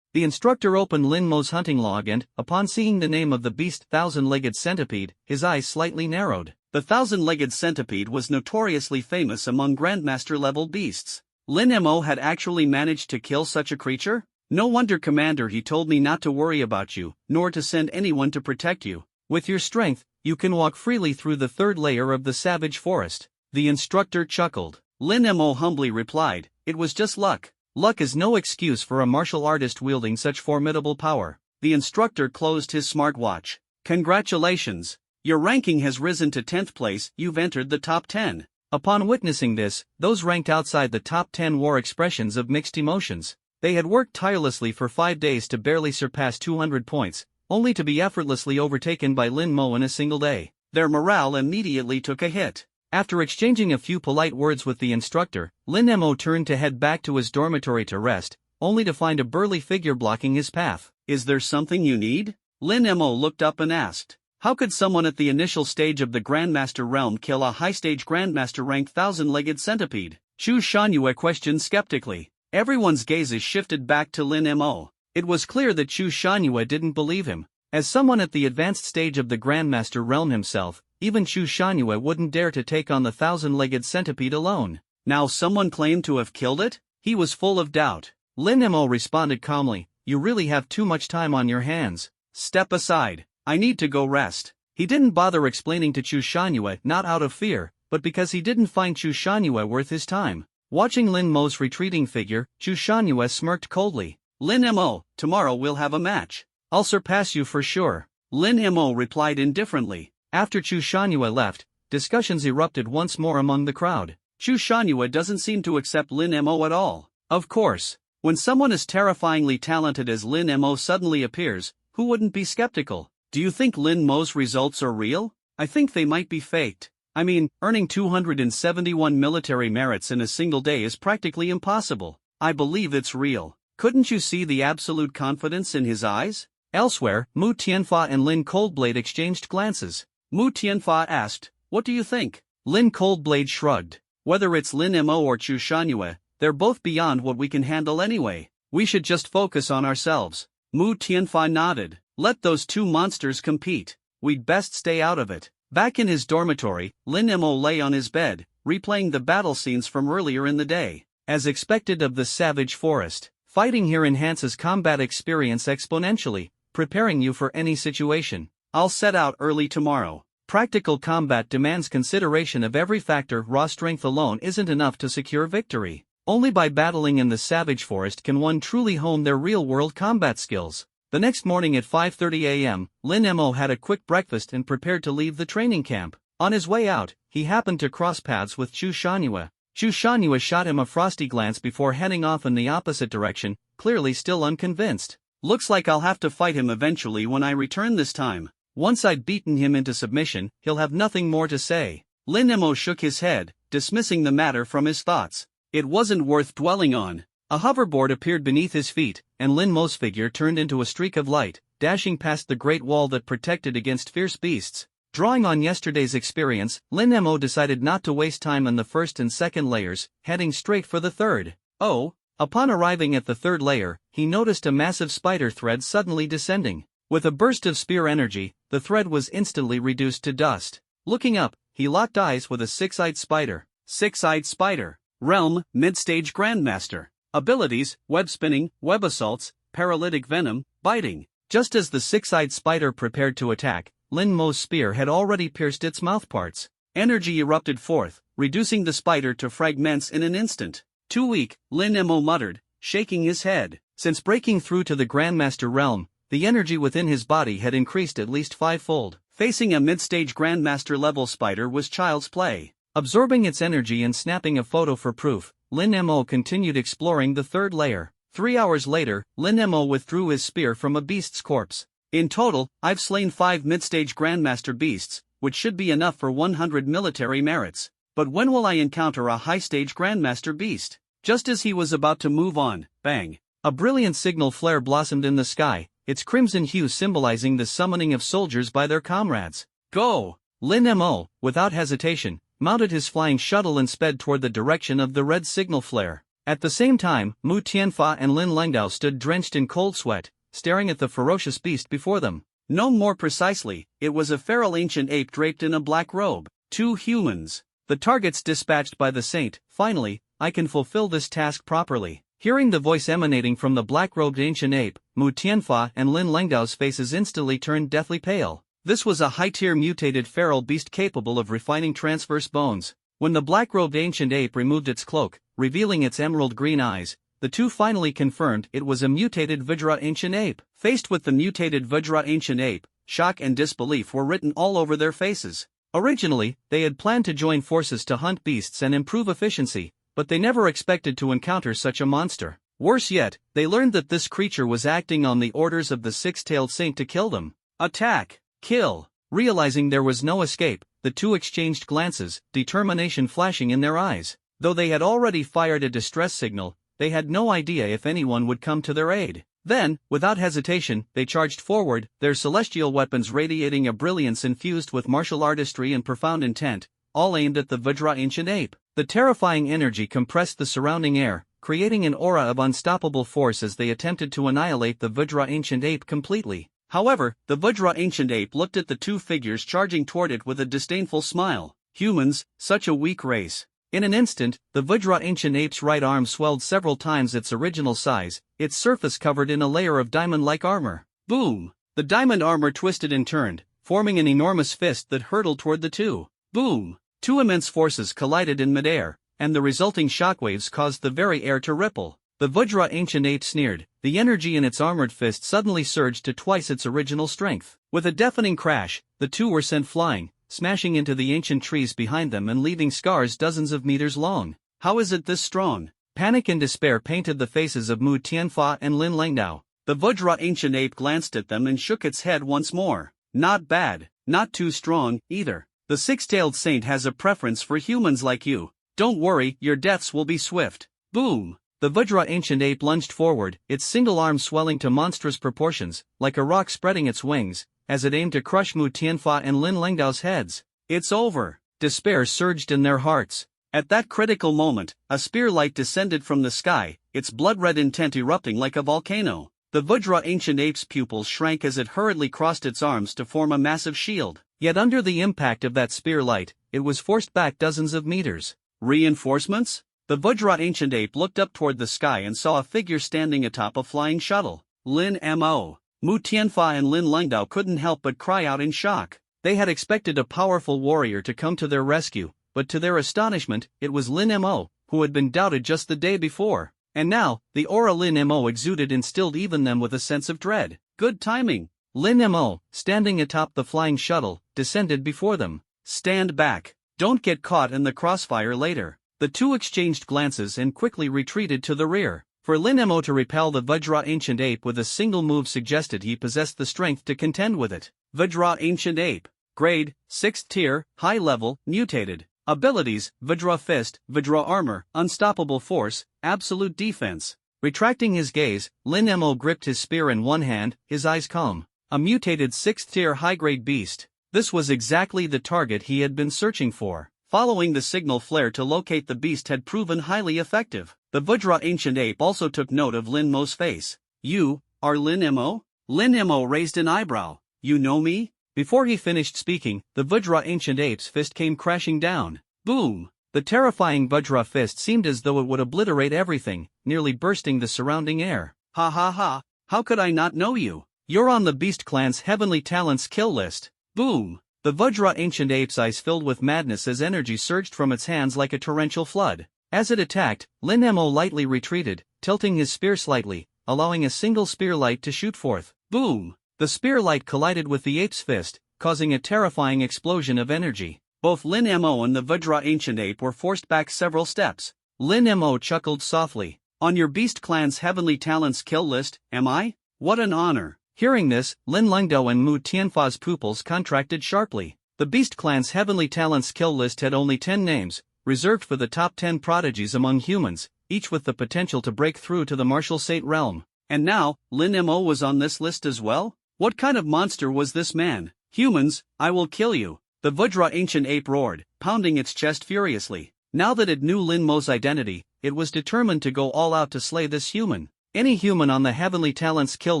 The instructor opened Lin Mo's hunting log and, upon seeing the name of the beast thousand-legged centipede, his eyes slightly narrowed. The thousand-legged centipede was notoriously famous among Grandmaster-level beasts. Lin Mo had actually managed to kill such a creature? No wonder, Commander, he told me not to worry about you, nor to send anyone to protect you. With your strength, you can walk freely through the third layer of the savage forest. The instructor chuckled. Lin Mo humbly replied, it was just luck. Luck is no excuse for a martial artist wielding such formidable power. The instructor closed his smartwatch. Congratulations. Your ranking has risen to 10th place, you've entered the top 10. Upon witnessing this, those ranked outside the top 10 wore expressions of mixed emotions. They had worked tirelessly for 5 days to barely surpass 200 points, only to be effortlessly overtaken by Lin Mo in a single day. Their morale immediately took a hit. After exchanging a few polite words with the instructor, Lin Mo turned to head back to his dormitory to rest, only to find a burly figure blocking his path. Is there something you need? Lin Mo looked up and asked. How could someone at the initial stage of the Grandmaster realm kill a high-stage Grandmaster-ranked thousand-legged centipede? Zhu Shanyue questioned skeptically. Everyone's gazes shifted back to Lin Mo. It was clear that Zhu Shanyue didn't believe him. As someone at the advanced stage of the Grandmaster realm himself, even Zhu Shanyue wouldn't dare to take on the thousand-legged centipede alone. Now someone claimed to have killed it? He was full of doubt. Lin Mo responded calmly, you really have too much time on your hands. Step aside. I need to go rest. He didn't bother explaining to Zhu Shanyue, not out of fear, but because he didn't find Zhu Shanyue worth his time. Watching Lin Mo's retreating figure, Zhu Shanyue smirked coldly. Lin Mo, tomorrow we'll have a match. I'll surpass you for sure. Lin Mo replied indifferently. After Zhu Shanyue left, discussions erupted once more among the crowd. Zhu Shanyue doesn't seem to accept Lin Mo at all. Of course. When someone as terrifyingly talented as Lin Mo suddenly appears, who wouldn't be skeptical? Do you think Lin Mo's results are real? I think they might be faked. I mean, earning 271 military merits in a single day is practically impossible. I believe it's real. Couldn't you see the absolute confidence in his eyes? Elsewhere, Mu Tianfa and Lin Coldblade exchanged glances. Mu Tianfa asked, what do you think? Lin Coldblade shrugged. Whether it's Lin Mo or Zhu Shanyue, they're both beyond what we can handle anyway. We should just focus on ourselves. Mu Tianfa nodded. Let those two monsters compete. We'd best stay out of it. Back in his dormitory, Lin Mo lay on his bed, replaying the battle scenes from earlier in the day. As expected of the savage forest, fighting here enhances combat experience exponentially, preparing you for any situation. I'll set out early tomorrow. Practical combat demands consideration of every factor. Raw strength alone isn't enough to secure victory. Only by battling in the savage forest can one truly hone their real-world combat skills. The next morning at 5:30 a.m., Lin Mo had a quick breakfast and prepared to leave the training camp. On his way out, he happened to cross paths with Zhu Shanyue. Zhu Shanyue shot him a frosty glance before heading off in the opposite direction, clearly still unconvinced. Looks like I'll have to fight him eventually when I return this time. Once I've beaten him into submission, he'll have nothing more to say. Lin Mo shook his head, dismissing the matter from his thoughts. It wasn't worth dwelling on. A hoverboard appeared beneath his feet, and Lin Mo's figure turned into a streak of light, dashing past the great wall that protected against fierce beasts. Drawing on yesterday's experience, Lin Mo decided not to waste time on the first and second layers, heading straight for the third. Upon arriving at the third layer, he noticed a massive spider thread suddenly descending. With a burst of spear energy, the thread was instantly reduced to dust. Looking up, he locked eyes with a six-eyed spider. Six-eyed spider. Realm, mid-stage grandmaster. Abilities, web spinning, web assaults, paralytic venom, biting. Just as the six-eyed spider prepared to attack, Lin Mo's spear had already pierced its mouthparts. Energy erupted forth, reducing the spider to fragments in an instant. Too weak, Lin Mo muttered, shaking his head. Since breaking through to the Grandmaster realm, the energy within his body had increased at least fivefold. Facing a mid-stage Grandmaster level spider was child's play. Absorbing its energy and snapping a photo for proof, Lin Mo continued exploring the third layer. 3 hours later, Lin Mo withdrew his spear from a beast's corpse. In total, I've slain 5 mid-stage Grandmaster beasts, which should be enough for 100 military merits. But when will I encounter a high-stage Grandmaster beast? Just as he was about to move on, bang! A brilliant signal flare blossomed in the sky, its crimson hue symbolizing the summoning of soldiers by their comrades. Go! Lin Mo, without hesitation, mounted his flying shuttle and sped toward the direction of the red signal flare. At the same time, Mu Tianfa and Lin Lengdao stood drenched in cold sweat, staring at the ferocious beast before them. No more precisely, it was a feral ancient ape draped in a black robe. 2 humans. The targets dispatched by the saint. Finally, I can fulfill this task properly. Hearing the voice emanating from the black-robed ancient ape, Mu Tianfa and Lin Lengdao's faces instantly turned deathly pale. This was a high-tier mutated feral beast capable of refining transverse bones. When the black-robed ancient ape removed its cloak, revealing its emerald green eyes, the two finally confirmed it was a mutated Vajra ancient ape. Faced with the mutated Vajra ancient ape, shock and disbelief were written all over their faces. Originally, they had planned to join forces to hunt beasts and improve efficiency, but they never expected to encounter such a monster. Worse yet, they learned that this creature was acting on the orders of the six-tailed saint to kill them. Attack! Kill! Realizing there was no escape, the two exchanged glances, determination flashing in their eyes. Though they had already fired a distress signal, they had no idea if anyone would come to their aid. Then, without hesitation, they charged forward, their celestial weapons radiating a brilliance infused with martial artistry and profound intent, all aimed at the Vajra ancient ape. The terrifying energy compressed the surrounding air, creating an aura of unstoppable force as they attempted to annihilate the Vajra ancient ape completely. However, the Vajra ancient ape looked at the two figures charging toward it with a disdainful smile. Humans, such a weak race. In an instant, the Vajra ancient ape's right arm swelled several times its original size, its surface covered in a layer of diamond-like armor. Boom! The diamond armor twisted and turned, forming an enormous fist that hurtled toward the two. Boom! 2 immense forces collided in midair, and the resulting shockwaves caused the very air to ripple. The Vajra ancient ape sneered, the energy in its armored fist suddenly surged to twice its original strength. With a deafening crash, the two were sent flying, smashing into the ancient trees behind them and leaving scars dozens of meters long. How is it this strong? Panic and despair painted the faces of Mu Tianfa and Lin Lengdao. The Vajra ancient ape glanced at them and shook its head once more. Not bad, not too strong, either. The six-tailed saint has a preference for humans like you. Don't worry, your deaths will be swift. Boom! The Vajra ancient ape lunged forward, its single arm swelling to monstrous proportions, like a rock spreading its wings, as it aimed to crush Mu Tianfa and Lin Lengdao's heads. It's over. Despair surged in their hearts. At that critical moment, a spear light descended from the sky, its blood-red intent erupting like a volcano. The Vajra ancient ape's pupils shrank as it hurriedly crossed its arms to form a massive shield. Yet under the impact of that spear light, it was forced back dozens of meters. Reinforcements? The Vajra ancient ape looked up toward the sky and saw a figure standing atop a flying shuttle. Lin Mo. Mu Tianfa and Lin Lengdao couldn't help but cry out in shock. They had expected a powerful warrior to come to their rescue, but to their astonishment, it was Lin Mo, who had been doubted just the day before. And now, the aura Lin Mo exuded instilled even them with a sense of dread. Good timing. Lin Mo, standing atop the flying shuttle, descended before them. Stand back. Don't get caught in the crossfire later. The two exchanged glances and quickly retreated to the rear. For Lin Mo to repel the Vajra ancient ape with a single move suggested he possessed the strength to contend with it. Vajra ancient ape. Grade, 6th tier, high level, mutated. Abilities, Vajra fist, Vajra armor, unstoppable force, absolute defense. Retracting his gaze, Lin Mo gripped his spear in one hand, his eyes calm. A mutated 6th tier high-grade beast. This was exactly the target he had been searching for. Following the signal flare to locate the beast had proven highly effective. The Vajra ancient ape also took note of Lin Mo's face. You are Lin Mo? Lin Mo raised an eyebrow. You know me? Before he finished speaking, the Vajra ancient ape's fist came crashing down. Boom! The terrifying Vajra fist seemed as though it would obliterate everything, nearly bursting the surrounding air. Ha ha ha, how could I not know you? You're on the Beast Clan's Heavenly Talents kill list. Boom! The Vajra ancient ape's eyes filled with madness as energy surged from its hands like a torrential flood. As it attacked, Lin Mo lightly retreated, tilting his spear slightly, allowing a single spear light to shoot forth. Boom! The spear light collided with the ape's fist, causing a terrifying explosion of energy. Both Lin Mo and the Vajra ancient ape were forced back several steps. Lin Mo chuckled softly. On your Beast Clan's Heavenly Talents kill list, am I? What an honor. Hearing this, Lin Lengdao and Mu Tianfa's pupils contracted sharply. The Beast Clan's Heavenly Talents kill list had only 10 names, reserved for the top 10 prodigies among humans, each with the potential to break through to the martial Sate realm. And now, Lin Mo was on this list as well? What kind of monster was this man? Humans, I will kill you. The Vajra ancient ape roared, pounding its chest furiously. Now that it knew Lin Mo's identity, it was determined to go all out to slay this human. Any human on the Heavenly Talents kill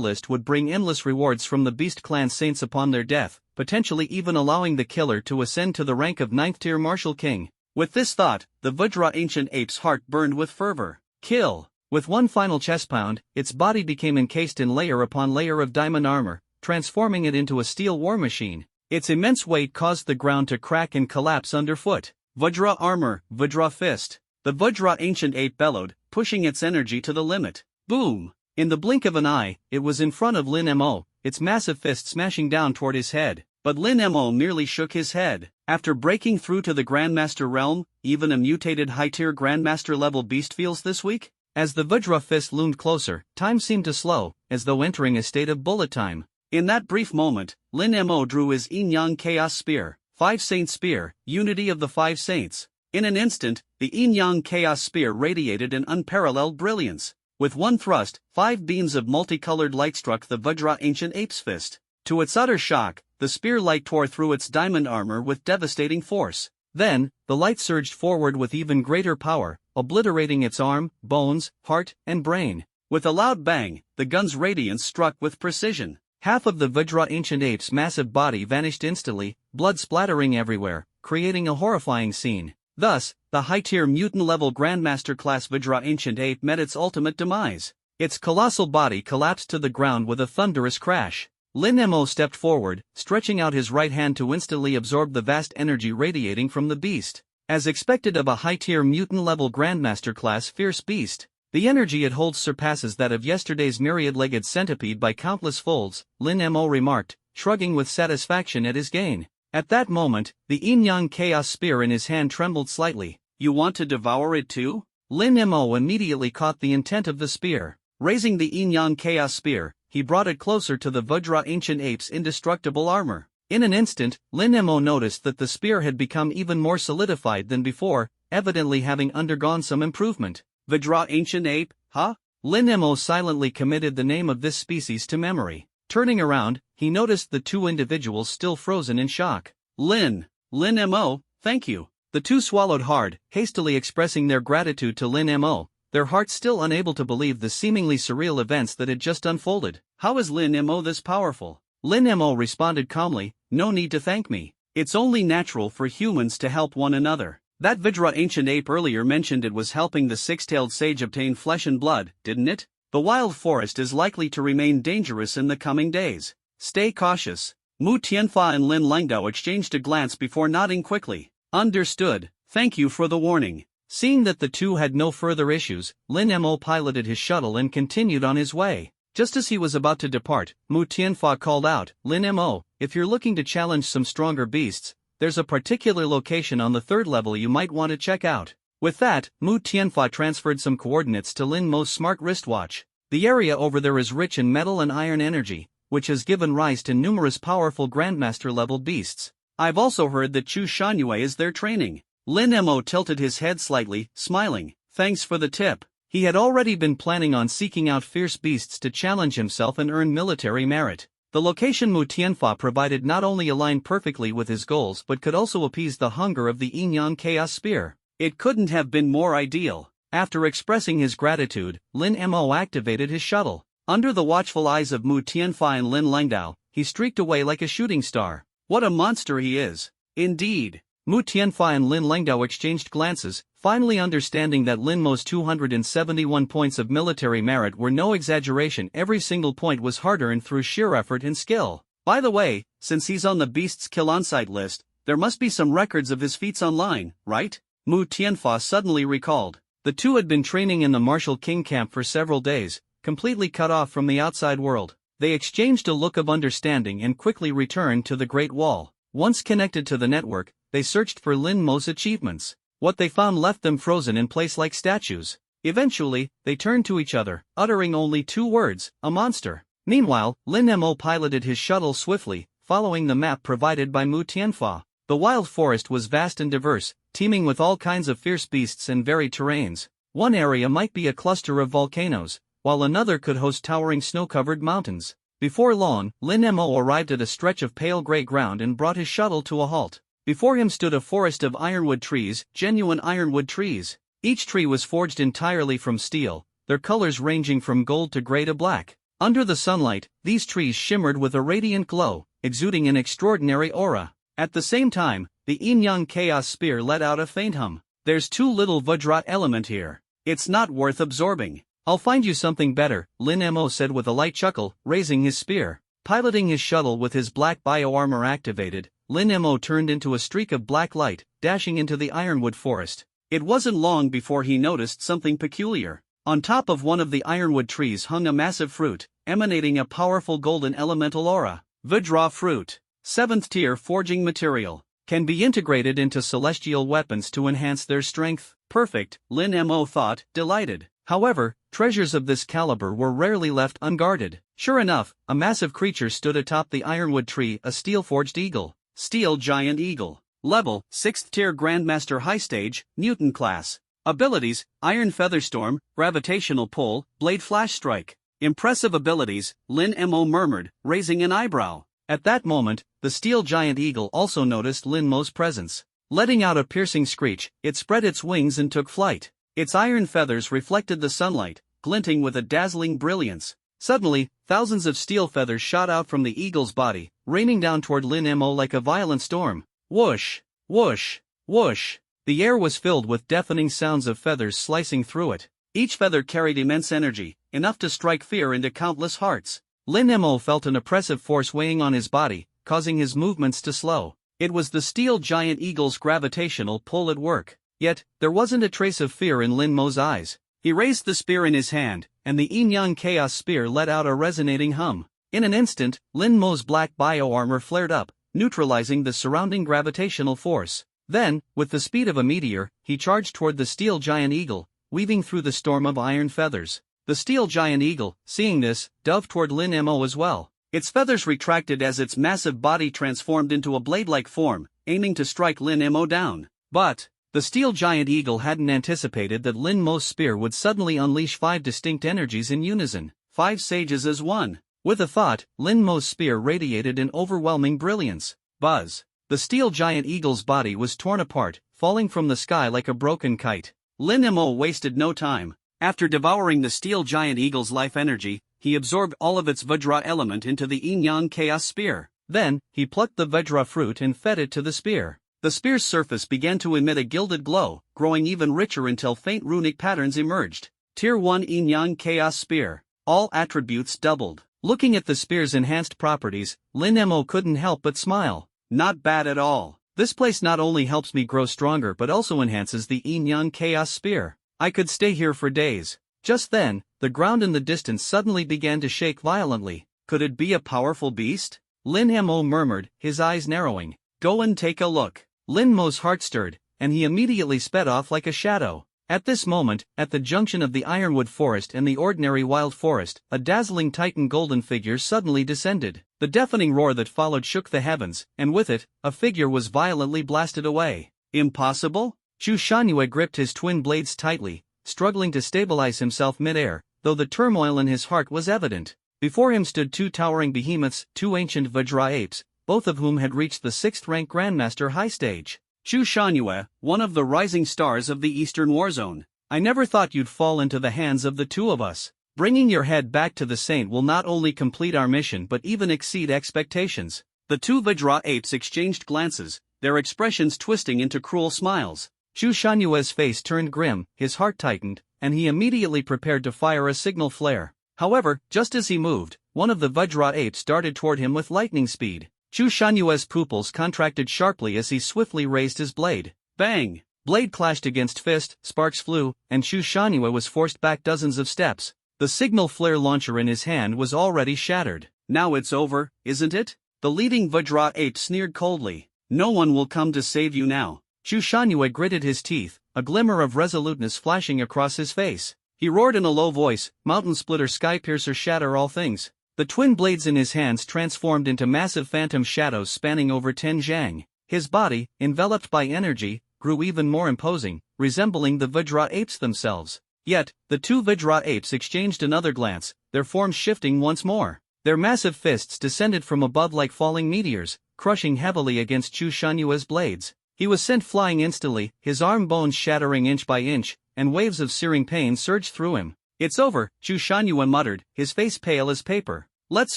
list would bring endless rewards from the Beast Clan saints upon their death, potentially even allowing the killer to ascend to the rank of 9th tier martial king. With this thought, the Vajra ancient ape's heart burned with fervor. Kill! With one final chest pound, its body became encased in layer upon layer of diamond armor, transforming it into a steel war machine. Its immense weight caused the ground to crack and collapse underfoot. Vajra armor, Vajra fist. The Vajra ancient ape bellowed, pushing its energy to the limit. Boom! In the blink of an eye, it was in front of Lin Mo, its massive fist smashing down toward his head. But Lin Mo merely shook his head. After breaking through to the Grandmaster realm, even a mutated high-tier Grandmaster level beast feels this weak? As the Vajra fist loomed closer, time seemed to slow, as though entering a state of bullet time. In that brief moment, Lin Mo drew his Yin-Yang Chaos Spear, 5 Saint Spear, Unity of the 5 Saints. In an instant, the Yin-Yang Chaos Spear radiated an unparalleled brilliance. With one thrust, 5 beams of multicolored light struck the Vajra ancient ape's fist. To its utter shock, the spear light tore through its diamond armor with devastating force. Then, the light surged forward with even greater power, obliterating its arm, bones, heart, and brain. With a loud bang, the gun's radiance struck with precision. Half of the Vajra ancient ape's massive body vanished instantly, blood splattering everywhere, creating a horrifying scene. Thus, the high-tier mutant-level Grandmaster class Vajra ancient ape met its ultimate demise. Its colossal body collapsed to the ground with a thunderous crash. Lin Mo stepped forward, stretching out his right hand to instantly absorb the vast energy radiating from the beast. As expected of a high-tier mutant-level Grandmaster class fierce beast, the energy it holds surpasses that of yesterday's myriad-legged centipede by countless folds, Lin Mo remarked, shrugging with satisfaction at his gain. At that moment, the Yin-Yang Chaos Spear in his hand trembled slightly. You want to devour it too? Lin Mo immediately caught the intent of the spear. Raising the Yin-Yang Chaos Spear, he brought it closer to the Vajra ancient ape's indestructible armor. In an instant, Lin Mo noticed that the spear had become even more solidified than before, evidently having undergone some improvement. Vajra ancient ape, huh? Lin Mo silently committed the name of this species to memory. Turning around, he noticed the two individuals still frozen in shock. Lin Mo, thank you. The two swallowed hard, hastily expressing their gratitude to Lin Mo, their hearts still unable to believe the seemingly surreal events that had just unfolded. How is Lin Mo this powerful? Lin Mo responded calmly, no need to thank me. It's only natural for humans to help one another. That Vajra ancient ape earlier mentioned it was helping the six-tailed sage obtain flesh and blood, didn't it? The wild forest is likely to remain dangerous in the coming days. Stay cautious. Mu Tianfa and Lin Lengdao exchanged a glance before nodding quickly. Understood, thank you for the warning. Seeing that the two had no further issues, Lin Mo piloted his shuttle and continued on his way. Just as he was about to depart, Mu Tianfa called out, Lin Mo, if you're looking to challenge some stronger beasts, there's a particular location on the 3rd level you might want to check out. With that, Mu Tianfa transferred some coordinates to Lin Mo's smart wristwatch. The area over there is rich in metal and iron energy, which has given rise to numerous powerful Grandmaster-level beasts. I've also heard that Chu Shangyue is their training. Lin Mo tilted his head slightly, smiling. Thanks for the tip. He had already been planning on seeking out fierce beasts to challenge himself and earn military merit. The location Mu Tianfa provided not only aligned perfectly with his goals but could also appease the hunger of the Yin-Yang Chaos Spear. It couldn't have been more ideal. After expressing his gratitude, Lin Mo activated his shuttle. Under the watchful eyes of Mu Tianfa and Lin Lengdao, he streaked away like a shooting star. What a monster he is! Indeed. Mu Tianfa and Lin Lengdao exchanged glances, finally understanding that Lin Mo's 271 points of military merit were no exaggeration. Every single point was hard-earned through sheer effort and skill. By the way, since he's on the Beast's Kill On-Site list, there must be some records of his feats online, right? Mu Tianfa suddenly recalled. The two had been training in the Martial King camp for several days, completely cut off from the outside world. They exchanged a look of understanding and quickly returned to the Great Wall. Once connected to the network, they searched for Lin Mo's achievements. What they found left them frozen in place like statues. Eventually, they turned to each other, uttering only two words, a monster. Meanwhile, Lin Mo piloted his shuttle swiftly, following the map provided by Mu Tianfa. The wild forest was vast and diverse, teeming with all kinds of fierce beasts and varied terrains. One area might be a cluster of volcanoes, while another could host towering snow-covered mountains. Before long, Lin Mo arrived at a stretch of pale gray ground and brought his shuttle to a halt. Before him stood a forest of ironwood trees, genuine ironwood trees. Each tree was forged entirely from steel, their colors ranging from gold to gray to black. Under the sunlight, these trees shimmered with a radiant glow, exuding an extraordinary aura. At the same time, the yin-yang chaos spear let out a faint hum. There's too little Vajrat element here. It's not worth absorbing. I'll find you something better, Lin Mo said with a light chuckle, raising his spear. Piloting his shuttle with his black bioarmor activated, Lin Mo turned into a streak of black light, dashing into the ironwood forest. It wasn't long before he noticed something peculiar. On top of one of the ironwood trees hung a massive fruit, emanating a powerful golden elemental aura. Vajra fruit. 7th tier forging material. Can be integrated into celestial weapons to enhance their strength. Perfect, Lin Mo thought, delighted. However, treasures of this caliber were rarely left unguarded. Sure enough, a massive creature stood atop the ironwood tree, a steel-forged eagle. Steel Giant Eagle. Level, 6th tier Grandmaster High Stage, Mutant Class. Abilities, Iron Featherstorm, Gravitational Pull, Blade Flash Strike. Impressive abilities, Lin Mo murmured, raising an eyebrow. At that moment, the Steel Giant Eagle also noticed Lin Mo's presence. Letting out a piercing screech, it spread its wings and took flight. Its iron feathers reflected the sunlight, glinting with a dazzling brilliance. Suddenly, thousands of steel feathers shot out from the eagle's body, raining down toward Lin Mo like a violent storm. Whoosh! Whoosh! Whoosh! The air was filled with deafening sounds of feathers slicing through it. Each feather carried immense energy, enough to strike fear into countless hearts. Lin Mo felt an oppressive force weighing on his body, causing his movements to slow. It was the Steel Giant Eagle's gravitational pull at work. Yet, there wasn't a trace of fear in Lin Mo's eyes. He raised the spear in his hand, and the yin-yang chaos spear let out a resonating hum. In an instant, Lin Mo's black bioarmor flared up, neutralizing the surrounding gravitational force. Then, with the speed of a meteor, he charged toward the Steel Giant Eagle, weaving through the storm of iron feathers. The Steel Giant Eagle, seeing this, dove toward Lin Mo as well. Its feathers retracted as its massive body transformed into a blade-like form, aiming to strike Lin Mo down. But the Steel Giant Eagle hadn't anticipated that Lin Mo's spear would suddenly unleash 5 distinct energies in unison. 5 sages as one. With a thought, Lin Mo's spear radiated an overwhelming brilliance. Buzz! The Steel Giant Eagle's body was torn apart, falling from the sky like a broken kite. Lin Mo wasted no time. After devouring the Steel Giant Eagle's life energy, he absorbed all of its Vajra element into the yin-yang chaos spear. Then, he plucked the Vajra fruit and fed it to the spear. The spear's surface began to emit a gilded glow, growing even richer until faint runic patterns emerged. Tier 1 yin-yang chaos spear. All attributes doubled. Looking at the spear's enhanced properties, Lin Mo couldn't help but smile. Not bad at all. This place not only helps me grow stronger but also enhances the yin-yang chaos spear. I could stay here for days. Just then, the ground in the distance suddenly began to shake violently. Could it be a powerful beast? Lin Mo murmured, his eyes narrowing. Go and take a look. Lin Mo's heart stirred, and he immediately sped off like a shadow. At this moment, at the junction of the ironwood forest and the ordinary wild forest, a dazzling Titan golden figure suddenly descended. The deafening roar that followed shook the heavens, and with it, a figure was violently blasted away. Impossible? Chu Shangyue gripped his twin blades tightly, struggling to stabilize himself mid-air, though the turmoil in his heart was evident. Before him stood 2 towering behemoths, 2 ancient Vajra apes, both of whom had reached the 6th-rank Grandmaster High Stage. Chu Shangyue, one of the rising stars of the Eastern Warzone. I never thought you'd fall into the hands of the 2 of us. Bringing your head back to the saint will not only complete our mission but even exceed expectations. The two Vajra apes exchanged glances, their expressions twisting into cruel smiles. Chu Shanhua's face turned grim, his heart tightened, and he immediately prepared to fire a signal flare. However, just as he moved, one of the Vajra apes darted toward him with lightning speed. Chu Shanhua's pupils contracted sharply as he swiftly raised his blade. Bang! Blade clashed against fist, sparks flew, and Chu Shanhua was forced back dozens of steps. The signal flare launcher in his hand was already shattered. Now it's over, isn't it? The leading Vajra ape sneered coldly. No one will come to save you now. Chu Shanhua gritted his teeth, a glimmer of resoluteness flashing across his face. He roared in a low voice, "Mountain splitter, sky piercer, shatter all things." The twin blades in his hands transformed into massive phantom shadows spanning over 10 zhang. His body, enveloped by energy, grew even more imposing, resembling the Vajra apes themselves. Yet, the two Vajra apes exchanged another glance, their forms shifting once more. Their massive fists descended from above like falling meteors, crushing heavily against Chu Shanhua's blades. He was sent flying instantly, his arm bones shattering inch by inch, and waves of searing pain surged through him. "It's over," Chu Shanhua muttered, his face pale as paper. "Let's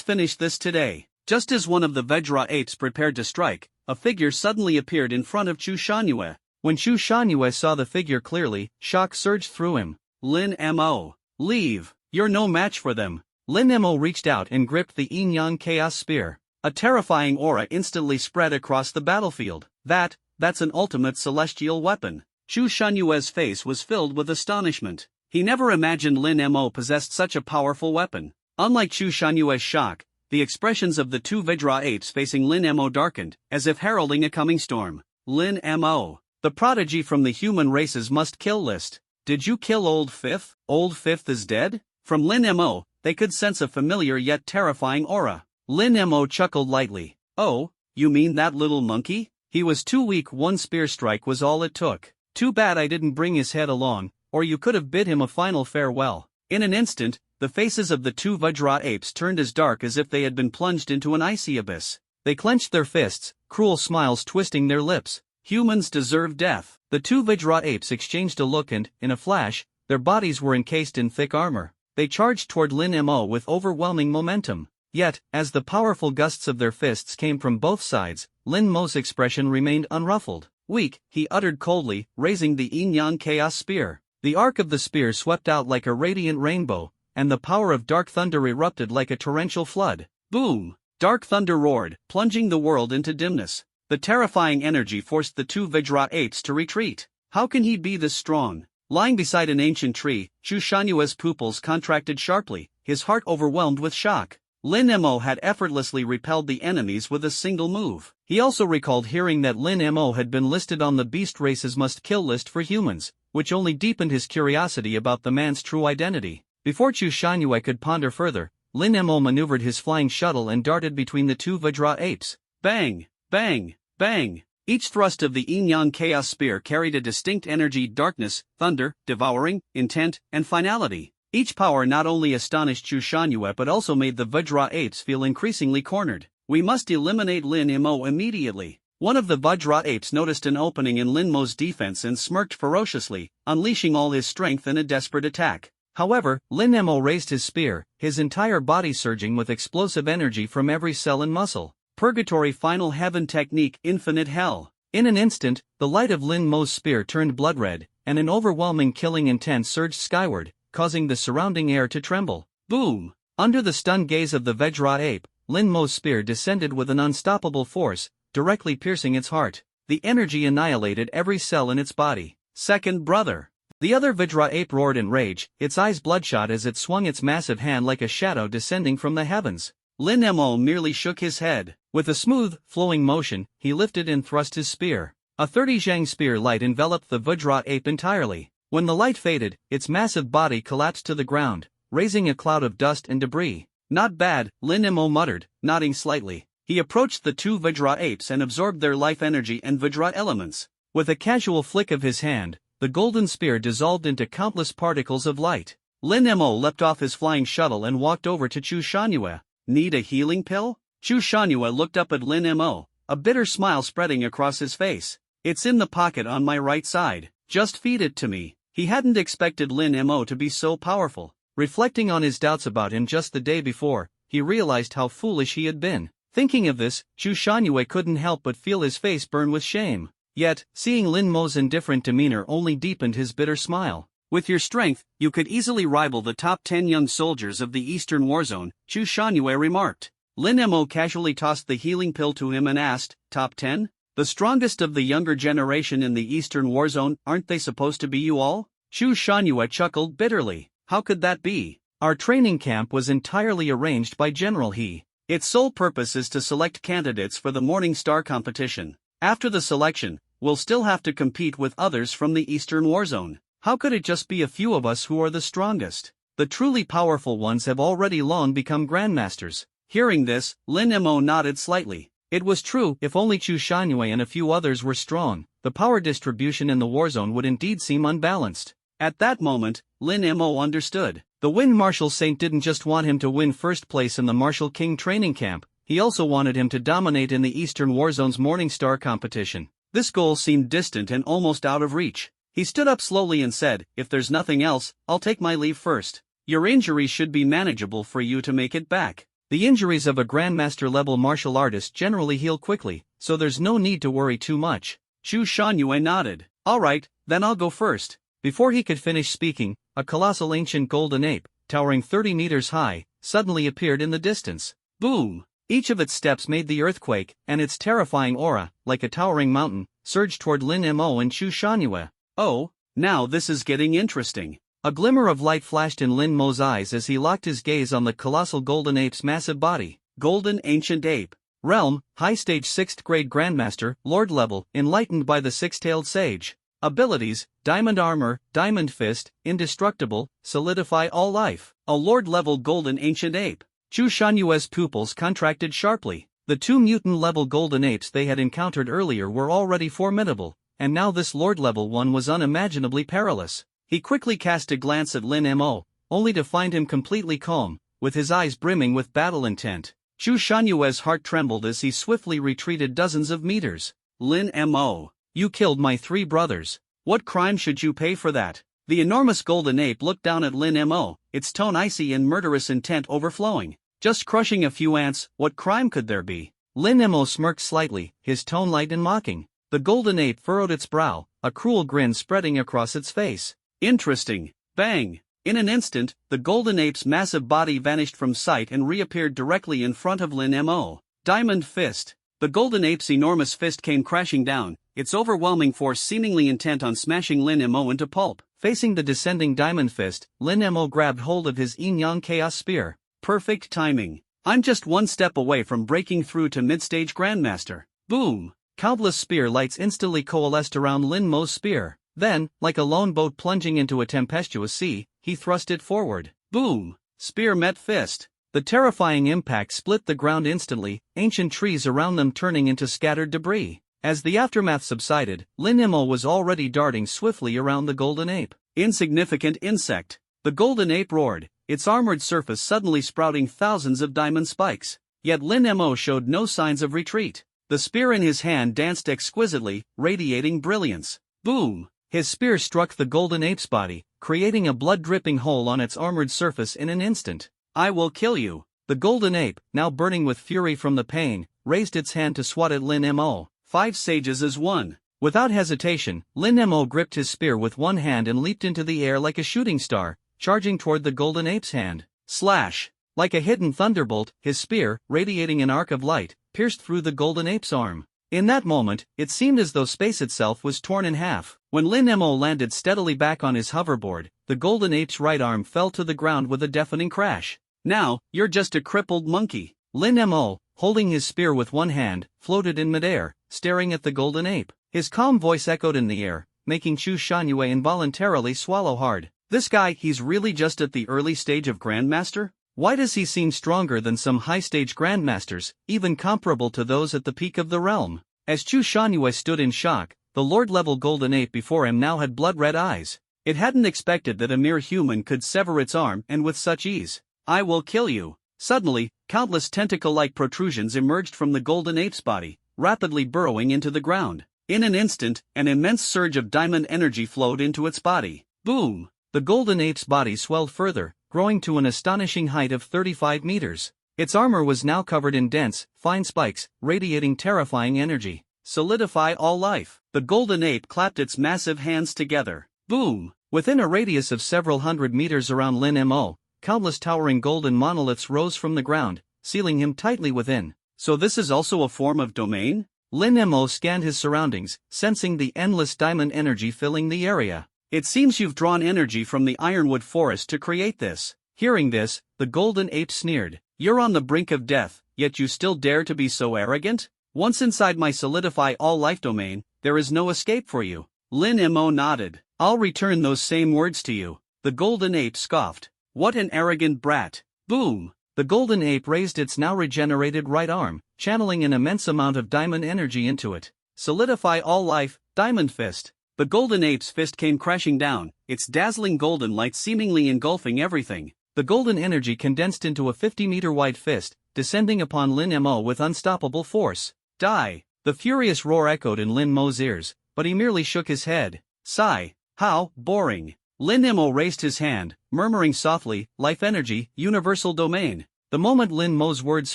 finish this today." Just as one of the Vajra apes prepared to strike, a figure suddenly appeared in front of Chu Shanhua. When Chu Shanhua saw the figure clearly, shock surged through him. "Lin Mo. Leave, you're no match for them." Lin Mo reached out and gripped the yin-yang chaos spear. A terrifying aura instantly spread across the battlefield. That's an ultimate celestial weapon. Chu Shanhua's face was filled with astonishment. He never imagined Lin Mo possessed such a powerful weapon. Unlike Chu Shanhua's shock, the expressions of the two Vajra apes facing Lin Mo darkened, as if heralding a coming storm. "Lin Mo. The prodigy from the human race's must-kill list. Did you kill Old Fifth? Old Fifth is dead?" From Lin Mo, they could sense a familiar yet terrifying aura. Lin Mo chuckled lightly. "Oh, you mean that little monkey? He was too weak, one spear strike was all it took. Too bad I didn't bring his head along, or you could have bid him a final farewell." In an instant, the faces of the two Vajra apes turned as dark as if they had been plunged into an icy abyss. They clenched their fists, cruel smiles twisting their lips. "Humans deserve death." The two Vajra apes exchanged a look and, in a flash, their bodies were encased in thick armor. They charged toward Lin Mo with overwhelming momentum. Yet, as the powerful gusts of their fists came from both sides, Lin Mo's expression remained unruffled. "Weak," he uttered coldly, raising the yin-yang chaos spear. The arc of the spear swept out like a radiant rainbow, and the power of dark thunder erupted like a torrential flood. Boom! Dark thunder roared, plunging the world into dimness. The terrifying energy forced the two Vajra apes to retreat. How can he be this strong? Lying beside an ancient tree, Chu Shanhua's pupils contracted sharply, his heart overwhelmed with shock. Lin Mo had effortlessly repelled the enemies with a single move. He also recalled hearing that Lin Mo had been listed on the beast race's must-kill list for humans, which only deepened his curiosity about the man's true identity. Before Chu Shanhua could ponder further, Lin Mo maneuvered his flying shuttle and darted between the two Vajra apes. Bang! Bang! Bang! Each thrust of the yin-yang chaos spear carried a distinct energy: darkness, thunder, devouring, intent, and finality. Each power not only astonished Chu Shanhua but also made the Vajra apes feel increasingly cornered. "We must eliminate Lin Mo immediately." One of the Vajra apes noticed an opening in Lin Mo's defense and smirked ferociously, unleashing all his strength in a desperate attack. However, Lin Mo raised his spear, his entire body surging with explosive energy from every cell and muscle. Purgatory Final Heaven Technique: Infinite Hell. In an instant, the light of Lin Mo's spear turned blood red, and an overwhelming killing intent surged skyward, causing the surrounding air to tremble. Boom! Under the stunned gaze of the Vajra ape, Lin Mo's spear descended with an unstoppable force, directly piercing its heart. The energy annihilated every cell in its body. "Second brother!" The other Vajra ape roared in rage, its eyes bloodshot as it swung its massive hand like a shadow descending from the heavens. Lin Mo merely shook his head. With a smooth, flowing motion, he lifted and thrust his spear. A 30 zhang spear light enveloped the Vajra ape entirely. When the light faded, its massive body collapsed to the ground, raising a cloud of dust and debris. "Not bad," Lin Mo muttered, nodding slightly. He approached the two Vajra apes and absorbed their life energy and Vajra elements. With a casual flick of his hand, the golden spear dissolved into countless particles of light. Lin Mo leapt off his flying shuttle and walked over to Chu Shanhua. "Need a healing pill?" Chu Shanhua looked up at Lin Mo, a bitter smile spreading across his face. "It's in the pocket on my right side. Just feed it to me." He hadn't expected Lin Mo to be so powerful. Reflecting on his doubts about him just the day before, he realized how foolish he had been. Thinking of this, Chu Shangyue couldn't help but feel his face burn with shame. Yet, seeing Lin Mo's indifferent demeanor only deepened his bitter smile. With your strength, you could easily rival the top 10 young soldiers of the Eastern War Zone, Chu Shangyue remarked. Lin Mo casually tossed the healing pill to him and asked, top 10? The strongest of the younger generation in the Eastern War Zone, aren't they supposed to be you all? Chu Shangyue chuckled bitterly. How could that be? Our training camp was entirely arranged by General He. Its sole purpose is to select candidates for the Morning Star competition. After the selection, we'll still have to compete with others from the Eastern War Zone. How could it just be a few of us who are the strongest? The truly powerful ones have already long become grandmasters. Hearing this, Lin Mo nodded slightly. It was true. If only Chu Shangyue and a few others were strong, the power distribution in the war zone would indeed seem unbalanced. At that moment, Lin Mo understood. The Wind Marshal Saint didn't just want him to win first place in the Marshal King training camp, he also wanted him to dominate in the Eastern War Zone's Morning Star competition. This goal seemed distant and almost out of reach. He stood up slowly and said, if there's nothing else, I'll take my leave first. Your injuries should be manageable for you to make it back. The injuries of a Grandmaster-level martial artist generally heal quickly, so there's no need to worry too much. Chu Shangyue nodded. Alright, then I'll go first. Before he could finish speaking, a colossal ancient golden ape, towering 30 meters high, suddenly appeared in the distance. Boom! Each of its steps made the earthquake, and its terrifying aura, like a towering mountain, surged toward Lin Mo and Chu Shangyue. Oh, now this is getting interesting. A glimmer of light flashed in Lin Mo's eyes as he locked his gaze on the colossal golden ape's massive body. Golden Ancient Ape. Realm, High Stage 6th Grade Grandmaster, Lord Level, enlightened by the Six-Tailed Sage. Abilities, Diamond Armor, Diamond Fist, Indestructible, Solidify All Life. A Lord-level Golden Ancient Ape. Chu Shanyue's pupils contracted sharply. The two mutant-level golden apes they had encountered earlier were already formidable, and now this Lord-level one was unimaginably perilous. He quickly cast a glance at Lin Mo, only to find him completely calm, with his eyes brimming with battle intent. Chu Shanyue's heart trembled as he swiftly retreated dozens of meters. Lin Mo. You killed my 3 brothers. What crime should you pay for that? The enormous golden ape looked down at Lin Mo, its tone icy and murderous intent overflowing. Just crushing a few ants, what crime could there be? Lin Mo smirked slightly, his tone light and mocking. The golden ape furrowed its brow, a cruel grin spreading across its face. Interesting. Bang! In an instant, the golden ape's massive body vanished from sight and reappeared directly in front of Lin Mo. Diamond Fist. The golden ape's enormous fist came crashing down, its overwhelming force seemingly intent on smashing Lin Mo into pulp. Facing the descending Diamond Fist, Lin Mo grabbed hold of his Yin-Yang Chaos Spear. Perfect timing. I'm just one step away from breaking through to mid-stage Grandmaster. Boom! Countless spear lights instantly coalesced around Lin Mo's spear. Then, like a lone boat plunging into a tempestuous sea, he thrust it forward. Boom! Spear met fist. The terrifying impact split the ground instantly, ancient trees around them turning into scattered debris. As the aftermath subsided, Lin Mo was already darting swiftly around the golden ape. Insignificant insect. The golden ape roared, its armored surface suddenly sprouting thousands of diamond spikes. Yet Lin Mo showed no signs of retreat. The spear in his hand danced exquisitely, radiating brilliance. Boom! His spear struck the golden ape's body, creating a blood-dripping hole on its armored surface in an instant. I will kill you. The golden ape, now burning with fury from the pain, raised its hand to swat at Lin Mo. 5 sages as one. Without hesitation, Lin Mo gripped his spear with one hand and leaped into the air like a shooting star, charging toward the golden ape's hand. Slash! Like a hidden thunderbolt, his spear, radiating an arc of light, pierced through the golden ape's arm. In that moment, it seemed as though space itself was torn in half. When Lin Mo landed steadily back on his hoverboard, the golden ape's right arm fell to the ground with a deafening crash. Now, you're just a crippled monkey. Lin Mo, holding his spear with one hand, floated in midair, staring at the golden ape. His calm voice echoed in the air, making Chu Shanyue involuntarily swallow hard. This guy, he's really just at the early stage of Grandmaster? Why does he seem stronger than some high-stage Grandmasters, even comparable to those at the peak of the realm? As Chu Shanyue stood in shock, the Lord-level golden ape before him now had blood-red eyes. It hadn't expected that a mere human could sever its arm and with such ease. I will kill you. Suddenly, countless tentacle-like protrusions emerged from the golden ape's body, rapidly burrowing into the ground. In an instant, an immense surge of diamond energy flowed into its body. Boom! The golden ape's body swelled further, growing to an astonishing height of 35 meters. Its armor was now covered in dense, fine spikes, radiating terrifying energy. Solidify all life. The golden ape clapped its massive hands together. Boom! Within a radius of several hundred meters around Lin Mo, countless towering golden monoliths rose from the ground, sealing him tightly within. So this is also a form of domain? Lin Mo scanned his surroundings, sensing the endless diamond energy filling the area. It seems you've drawn energy from the ironwood forest to create this. Hearing this, the golden ape sneered. You're on the brink of death, yet you still dare to be so arrogant? Once inside my solidify all life domain, there is no escape for you. Lin Mo nodded. I'll return those same words to you. The golden ape scoffed. What an arrogant brat. Boom! The golden ape raised its now regenerated right arm, channeling an immense amount of diamond energy into it. Solidify all life, diamond fist. The golden ape's fist came crashing down, its dazzling golden light seemingly engulfing everything. The golden energy condensed into a 50-meter-wide fist, descending upon Lin Mo with unstoppable force. Die! The furious roar echoed in Lin Mo's ears, but he merely shook his head. Sigh. How boring. Lin Mo raised his hand, murmuring softly, life energy, universal domain. The moment Lin Mo's words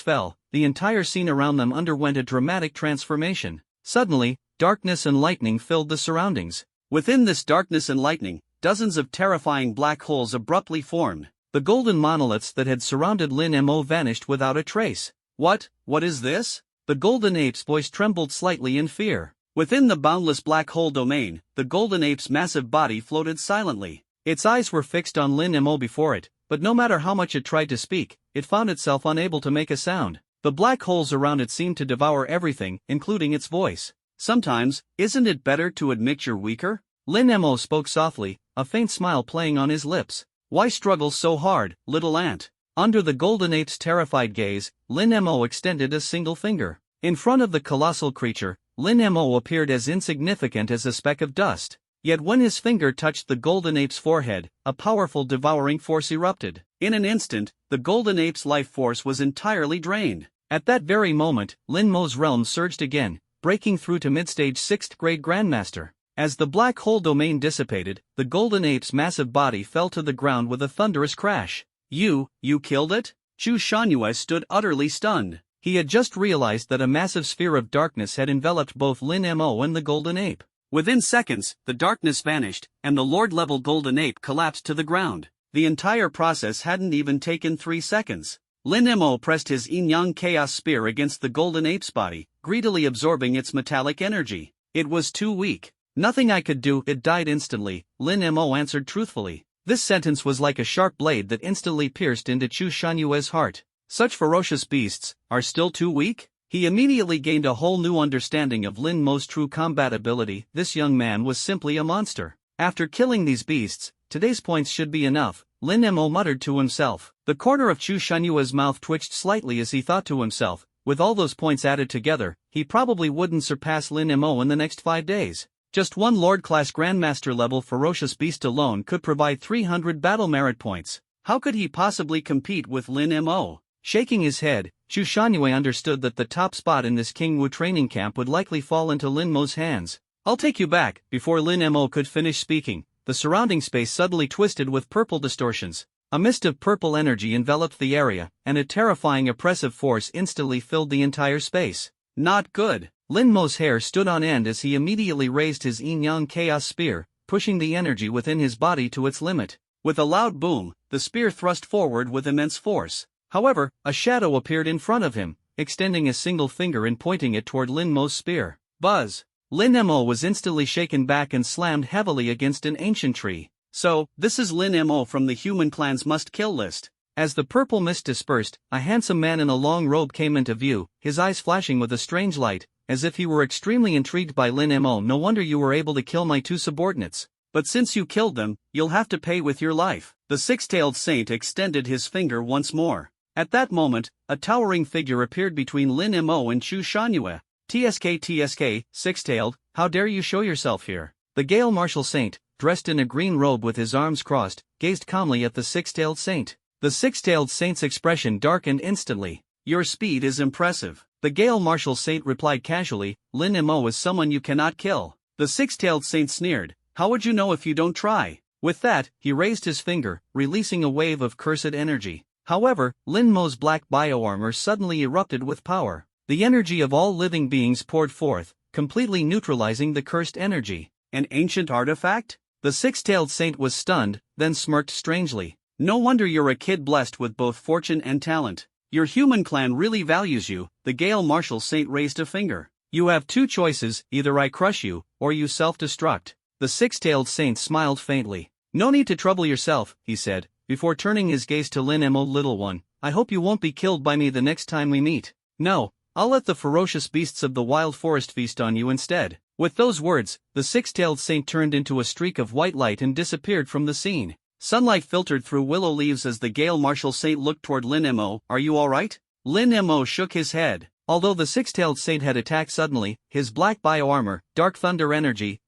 fell, the entire scene around them underwent a dramatic transformation. Suddenly, darkness and lightning filled the surroundings. Within this darkness and lightning, dozens of terrifying black holes abruptly formed. The golden monoliths that had surrounded Lin Mo vanished without a trace. What is this? The golden ape's voice trembled slightly in fear. Within the boundless black hole domain, the golden ape's massive body floated silently. Its eyes were fixed on Lin Mo before it, but no matter how much it tried to speak, it found itself unable to make a sound. The black holes around it seemed to devour everything, including its voice. Sometimes, isn't it better to admit you're weaker? Lin Mo spoke softly, a faint smile playing on his lips. Why struggle so hard, little ant? Under the golden ape's terrified gaze, Lin Mo extended a single finger. In front of the colossal creature, Lin Mo appeared as insignificant as a speck of dust. Yet when his finger touched the golden ape's forehead, a powerful devouring force erupted. In an instant, the golden ape's life force was entirely drained. At that very moment, Lin Mo's realm surged again, breaking through to mid-stage 6th grade Grandmaster. As the black hole domain dissipated, the golden ape's massive body fell to the ground with a thunderous crash. You killed it? Chu Shangyue stood utterly stunned. He had just realized that a massive sphere of darkness had enveloped both Lin Mo and the golden ape. Within seconds, the darkness vanished, and the Lord-level golden ape collapsed to the ground. The entire process hadn't even taken 3 seconds. Lin Mo pressed his yin-yang chaos spear against the golden ape's body, greedily absorbing its metallic energy. It was too weak. Nothing I could do, it died instantly, Lin Mo answered truthfully. This sentence was like a sharp blade that instantly pierced into Chu Shanyue's heart. Such ferocious beasts are still too weak? He immediately gained a whole new understanding of Lin Mo's true combat ability. This young man was simply a monster. After killing these beasts, today's points should be enough, Lin Mo muttered to himself. The corner of Chu Shanyue's mouth twitched slightly as he thought to himself, with all those points added together, he probably wouldn't surpass Lin Mo in the next 5 days. Just one Lord-class Grandmaster level ferocious beast alone could provide 300 battle merit points. How could he possibly compete with Lin Mo? Shaking his head, Chu Shanyue understood that the top spot in this King Wu training camp would likely fall into Lin Mo's hands. I'll take you back. Before Lin Mo could finish speaking, the surrounding space suddenly twisted with purple distortions. A mist of purple energy enveloped the area, and a terrifying oppressive force instantly filled the entire space. Not good. Lin Mo's hair stood on end as he immediately raised his yin-yang chaos spear, pushing the energy within his body to its limit. With a loud boom, the spear thrust forward with immense force. However, a shadow appeared in front of him, extending a single finger and pointing it toward Lin Mo's spear. Buzz! Lin Mo was instantly shaken back and slammed heavily against an ancient tree. So, this is Lin Mo from the human clan's must-kill list. As the purple mist dispersed, a handsome man in a long robe came into view, his eyes flashing with a strange light, as if he were extremely intrigued by Lin Mo. No wonder you were able to kill my 2 subordinates. But since you killed them, you'll have to pay with your life. The six-tailed saint extended his finger once more. At that moment, a towering figure appeared between Lin Mo and Chu Shanyue. TSK, six-tailed, how dare you show yourself here? The Gale Martial Saint, dressed in a green robe with his arms crossed, gazed calmly at the six-tailed saint. The six-tailed saint's expression darkened instantly. Your speed is impressive. The Gale Martial Saint replied casually, Lin Mo is someone you cannot kill. The six-tailed saint sneered, how would you know if you don't try? With that, he raised his finger, releasing a wave of cursed energy. However, Lin Mo's black bioarmor suddenly erupted with power. The energy of all living beings poured forth, completely neutralizing the cursed energy. An ancient artifact? The six-tailed saint was stunned, then smirked strangely. No wonder you're a kid blessed with both fortune and talent. Your human clan really values you. The Gale Martial Saint raised a finger. You have two choices, either I crush you, or you self-destruct. The six-tailed saint smiled faintly. No need to trouble yourself, he said, before turning his gaze to Lin Mo. Little one, I hope you won't be killed by me the next time we meet. No, I'll let the ferocious beasts of the wild forest feast on you instead. With those words, the six-tailed saint turned into a streak of white light and disappeared from the scene. Sunlight filtered through willow leaves as the Gale Martial Saint looked toward Lin Mo. Are you alright? Lin Mo shook his head. Although the six-tailed saint had attacked suddenly, his black bioarmor, dark thunder energy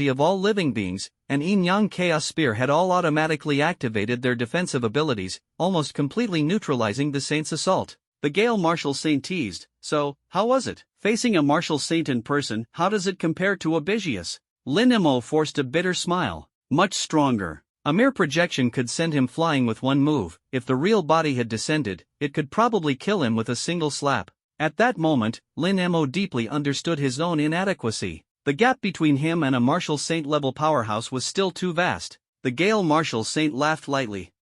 of all living beings, and yin-yang chaos spear had all automatically activated their defensive abilities, almost completely neutralizing the saint's assault. The Gale Martial Saint teased, so, how was it? Facing a martial saint in person, how does it compare to Abisius? Lin Mo forced a bitter smile. Much stronger. A mere projection could send him flying with one move. If the real body had descended, it could probably kill him with a single slap. At that moment, Lin Mo deeply understood his own inadequacy. The gap between him and a martial saint-level powerhouse was still too vast. The Gale Martial Saint laughed lightly.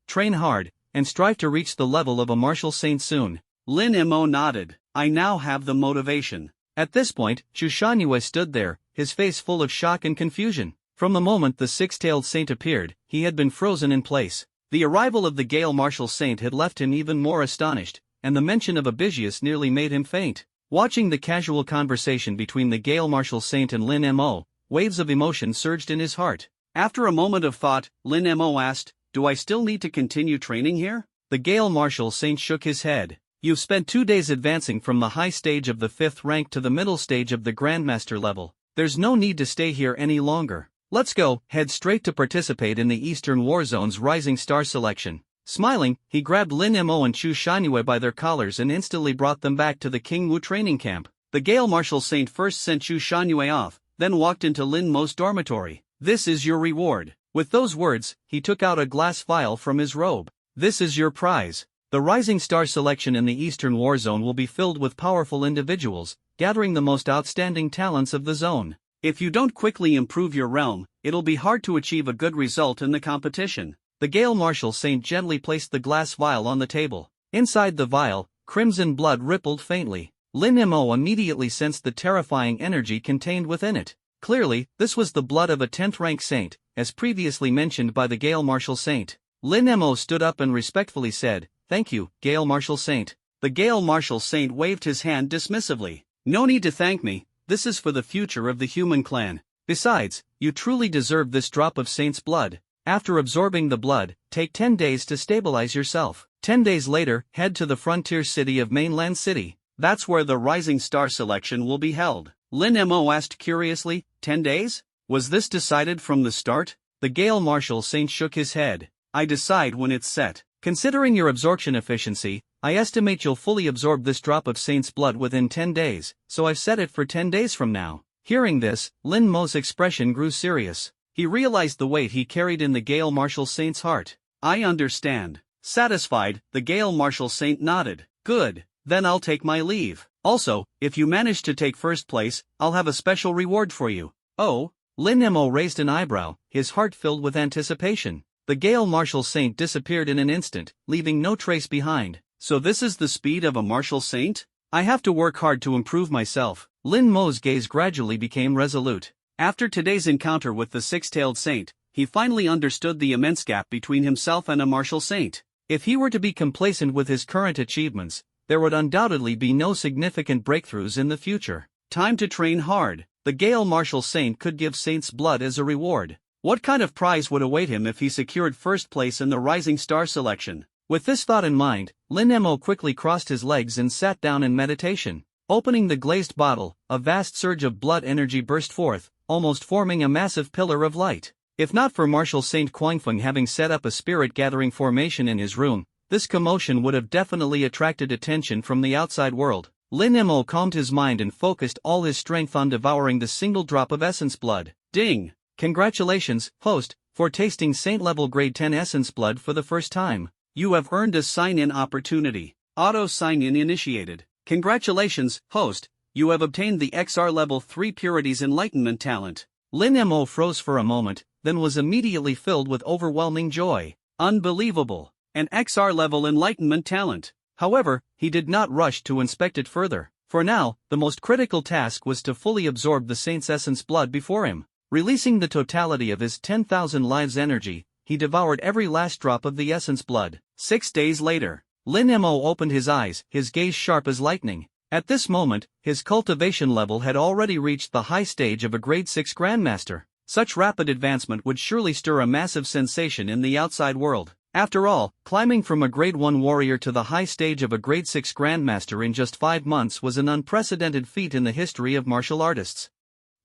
Train hard, and strive to reach the level of a martial saint soon. Lin Mo nodded. I now have the motivation. At this point, Chu Shangyue stood there, his face full of shock and confusion. From the moment the six-tailed saint appeared, he had been frozen in place. The arrival of the Gale Martial Saint had left him even more astonished, and the mention of Abisius nearly made him faint. Watching the casual conversation between the Gale Martial Saint and Lin Mo, waves of emotion surged in his heart. After a moment of thought, Lin Mo asked, do I still need to continue training here? The Gale Martial Saint shook his head. You've spent 2 days advancing from the high stage of the 5th rank to the middle stage of the Grandmaster level. There's no need to stay here any longer. Let's go, head straight to participate in the Eastern Warzone's Rising Star selection. Smiling, he grabbed Lin Mo and Chu Shangyue by their collars and instantly brought them back to the King Wu training camp. The Gale Martial Saint first sent Chu Shangyue off, then walked into Lin Mo's dormitory. This is your reward. With those words, he took out a glass vial from his robe. This is your prize. The Rising Star selection in the Eastern Warzone will be filled with powerful individuals, gathering the most outstanding talents of the zone. If you don't quickly improve your realm, it'll be hard to achieve a good result in the competition. The Gale Martial Saint gently placed the glass vial on the table. Inside the vial, crimson blood rippled faintly. Lin Mo immediately sensed the terrifying energy contained within it. Clearly, this was the blood of a 10th rank saint, as previously mentioned by the Gale Martial Saint. Lin Mo stood up and respectfully said, "Thank you, Gale Martial Saint." The Gale Martial Saint waved his hand dismissively. No need to thank me, this is for the future of the human clan. Besides, you truly deserve this drop of saint's blood. After absorbing the blood, take 10 days to stabilize yourself. 10 days later, head to the frontier city of Mainland City. That's where the Rising Star selection will be held. Lin Mo asked curiously, 10 days? Was this decided from the start? The Gale Martial Saint shook his head. I decide when it's set. Considering your absorption efficiency, I estimate you'll fully absorb this drop of saint's blood within 10 days, so I've set it for 10 days from now. Hearing this, Lin Mo's expression grew serious. He realized the weight he carried in the Gale Martial Saint's heart. I understand. Satisfied, the Gale Martial Saint nodded. Good, then I'll take my leave. Also, if you manage to take first place, I'll have a special reward for you. Oh? Lin Mo raised an eyebrow, his heart filled with anticipation. The Gale Martial Saint disappeared in an instant, leaving no trace behind. So this is the speed of a martial saint? I have to work hard to improve myself. Lin Mo's gaze gradually became resolute. After today's encounter with the six-tailed saint, he finally understood the immense gap between himself and a martial saint. If he were to be complacent with his current achievements, there would undoubtedly be no significant breakthroughs in the future. Time to train hard. The Gale Martial Saint could give saint's blood as a reward. What kind of prize would await him if he secured first place in the Rising Star selection? With this thought in mind, Lin Mo quickly crossed his legs and sat down in meditation. Opening the glazed bottle, a vast surge of blood energy burst forth, almost forming a massive pillar of light. If not for Martial Saint Kuangfeng having set up a spirit-gathering formation in his room, this commotion would have definitely attracted attention from the outside world. Lin Mo calmed his mind and focused all his strength on devouring the single drop of essence blood. Ding! Congratulations, host, for tasting Saint-level grade 10 essence blood for the first time. You have earned a sign-in opportunity. Auto sign-in initiated. Congratulations, host. You have obtained the XR Level 3 Purities Enlightenment talent. Lin Mo froze for a moment, then was immediately filled with overwhelming joy. Unbelievable. An XR Level Enlightenment talent. However, he did not rush to inspect it further. For now, the most critical task was to fully absorb the Saint's essence blood before him. Releasing the totality of his 10,000 lives energy, he devoured every last drop of the essence blood. 6 days later, Lin Mo opened his eyes, his gaze sharp as lightning. At this moment, his cultivation level had already reached the high stage of a grade 6 Grandmaster. Such rapid advancement would surely stir a massive sensation in the outside world. After all, climbing from a grade 1 warrior to the high stage of a grade 6 Grandmaster in just 5 months was an unprecedented feat in the history of martial artists.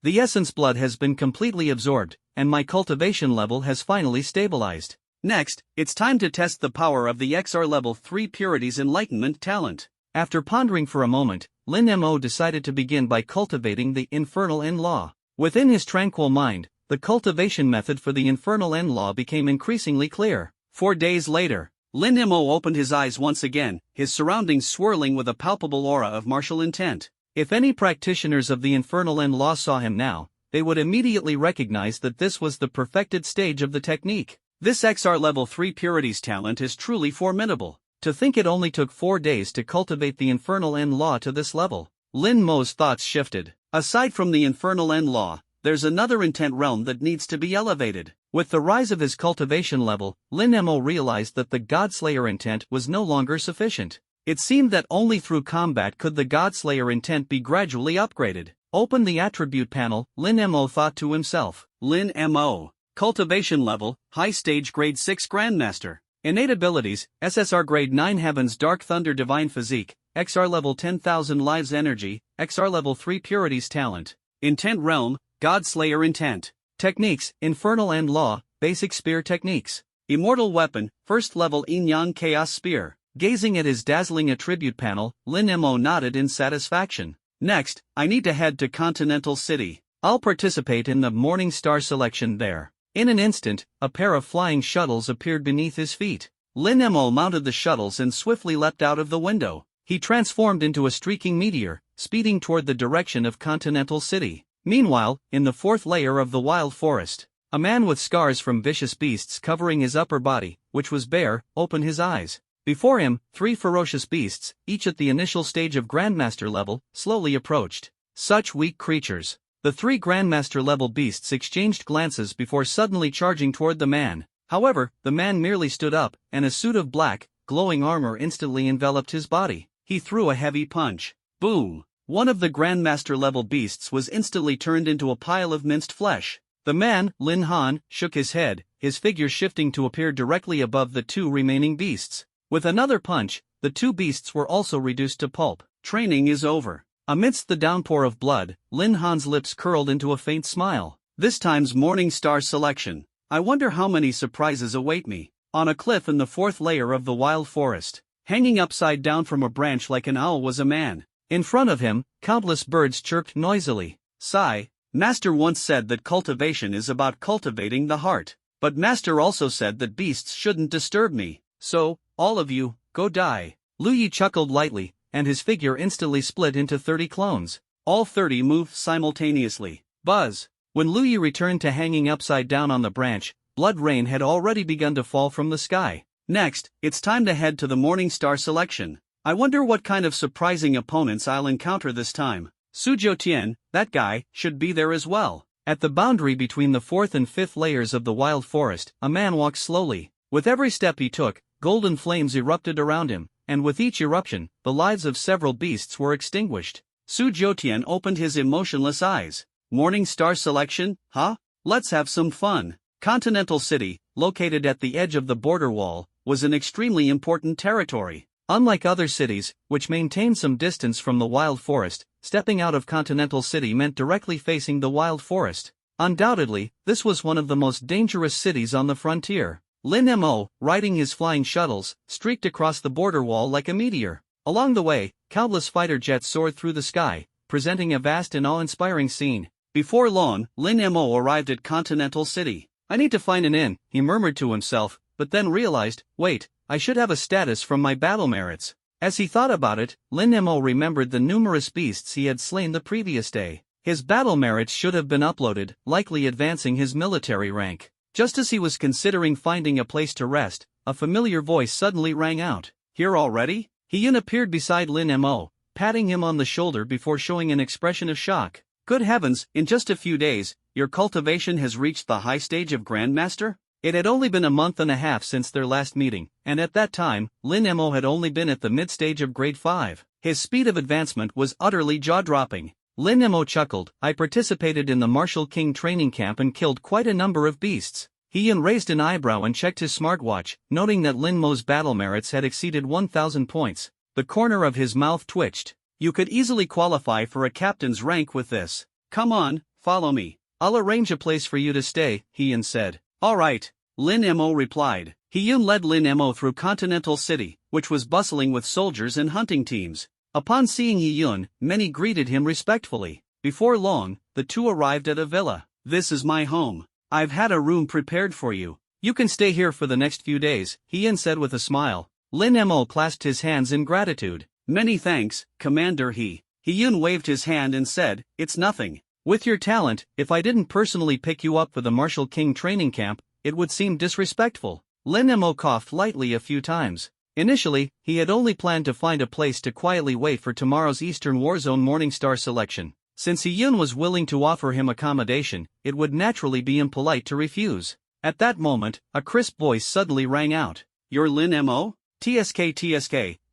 The essence blood has been completely absorbed, and my cultivation level has finally stabilized. Next, it's time to test the power of the XR Level 3 Purities Enlightenment talent. After pondering for a moment, Lin Mo decided to begin by cultivating the Infernal End Law. Within his tranquil mind, the cultivation method for the Infernal End Law became increasingly clear. 4 days later, Lin Mo opened his eyes once again, his surroundings swirling with a palpable aura of martial intent. If any practitioners of the Infernal End Law saw him now, they would immediately recognize that this was the perfected stage of the technique. This XR Level 3 Purities talent is truly formidable. To think it only took 4 days to cultivate the Infernal End Law to this level. Lin Mo's thoughts shifted. Aside from the Infernal End Law, there's another intent realm that needs to be elevated. With the rise of his cultivation level, Lin Mo realized that the Godslayer intent was no longer sufficient. It seemed that only through combat could the Godslayer intent be gradually upgraded. Open the attribute panel, Lin Mo thought to himself. Lin Mo. Cultivation level, high stage grade 6 Grandmaster. Innate abilities, SSR grade 9 Heavens Dark Thunder Divine Physique, XR level 10,000 Lives Energy, XR level 3 Purities Talent. Intent realm, Godslayer intent. Techniques, Infernal End Law, Basic Spear Techniques. Immortal weapon, first level Yin Yang Chaos Spear. Gazing at his dazzling attribute panel, Lin Mo nodded in satisfaction. Next, I need to head to Continental City. I'll participate in the Morning Star selection there. In an instant, a pair of flying shuttles appeared beneath his feet. Lin Mo mounted the shuttles and swiftly leapt out of the window. He transformed into a streaking meteor, speeding toward the direction of Continental City. Meanwhile, in the 4th layer of the wild forest, a man with scars from vicious beasts covering his upper body, which was bare, opened his eyes. Before him, 3 ferocious beasts, each at the initial stage of Grandmaster level, slowly approached. Such weak creatures. The 3 Grandmaster level beasts exchanged glances before suddenly charging toward the man. However, the man merely stood up, and a suit of black, glowing armor instantly enveloped his body. He threw a heavy punch. Boom! One of the Grandmaster level beasts was instantly turned into a pile of minced flesh. The man, Lin Han, shook his head, his figure shifting to appear directly above the 2 remaining beasts. With another punch, the 2 beasts were also reduced to pulp. Training is over. Amidst the downpour of blood, Lin Han's lips curled into a faint smile. This time's Morning Star selection. I wonder how many surprises await me. On a cliff in the 4th layer of the wild forest, hanging upside down from a branch like an owl was a man. In front of him, countless birds chirped noisily. Sigh. Master once said that cultivation is about cultivating the heart. But Master also said that beasts shouldn't disturb me. So, all of you, go die. Lu Yi chuckled lightly, and his figure instantly split into 30 clones. All 30 moved simultaneously. Buzz! When Lu Yi returned to hanging upside down on the branch, blood rain had already begun to fall from the sky. Next, it's time to head to the Morning Star selection. I wonder what kind of surprising opponents I'll encounter this time. Su Jiutian, that guy, should be there as well. At the boundary between the 4th and 5th layers of the wild forest, a man walked slowly. With every step he took, golden flames erupted around him, and with each eruption, the lives of several beasts were extinguished. Su Jiutian opened his emotionless eyes. Morning Star selection, huh? Let's have some fun. Continental City, located at the edge of the border wall, was an extremely important territory. Unlike other cities, which maintained some distance from the wild forest, stepping out of Continental City meant directly facing the wild forest. Undoubtedly, this was one of the most dangerous cities on the frontier. Lin Mo, riding his flying shuttles, streaked across the border wall like a meteor. Along the way, countless fighter jets soared through the sky, presenting a vast and awe-inspiring scene. Before long, Lin Mo arrived at Continental City. I need to find an inn, he murmured to himself, but then realized, wait, I should have a status from my battle merits. As he thought about it, Lin Mo remembered the numerous beasts he had slain the previous day. His battle merits should have been uploaded, likely advancing his military rank. Just as he was considering finding a place to rest, a familiar voice suddenly rang out. Here already? Hiyun appeared beside Lin Mo, patting him on the shoulder before showing an expression of shock. Good heavens, in just a few days, your cultivation has reached the high stage of Grandmaster? It had only been a month and a half since their last meeting, and at that time, Lin Mo had only been at the mid-stage of grade 5. His speed of advancement was utterly jaw-dropping. Lin Mo chuckled. I participated in the Martial King training camp and killed quite a number of beasts. Hiyun raised an eyebrow and checked his smartwatch, noting that Lin Mo's battle merits had exceeded 1,000 points. The corner of his mouth twitched. You could easily qualify for a captain's rank with this. Come on, follow me. I'll arrange a place for you to stay, Hiyun said. All right, Lin Mo replied. Hiyun led Lin Mo through Continental City, which was bustling with soldiers and hunting teams. Upon seeing Hiyun, many greeted him respectfully. Before long, the two arrived at a villa. This is my home. I've had a room prepared for you. You can stay here for the next few days, Hiyun said with a smile. Lin Mo clasped his hands in gratitude. Many thanks, Commander Hiyun waved his hand and said, it's nothing. With your talent, if I didn't personally pick you up for the Martial King training camp, it would seem disrespectful. Lin Mo coughed lightly a few times. Initially, he had only planned to find a place to quietly wait for tomorrow's Eastern Warzone Morningstar selection. Since Hiyun was willing to offer him accommodation, it would naturally be impolite to refuse. At that moment, a crisp voice suddenly rang out. You're Lin Mo? TSK,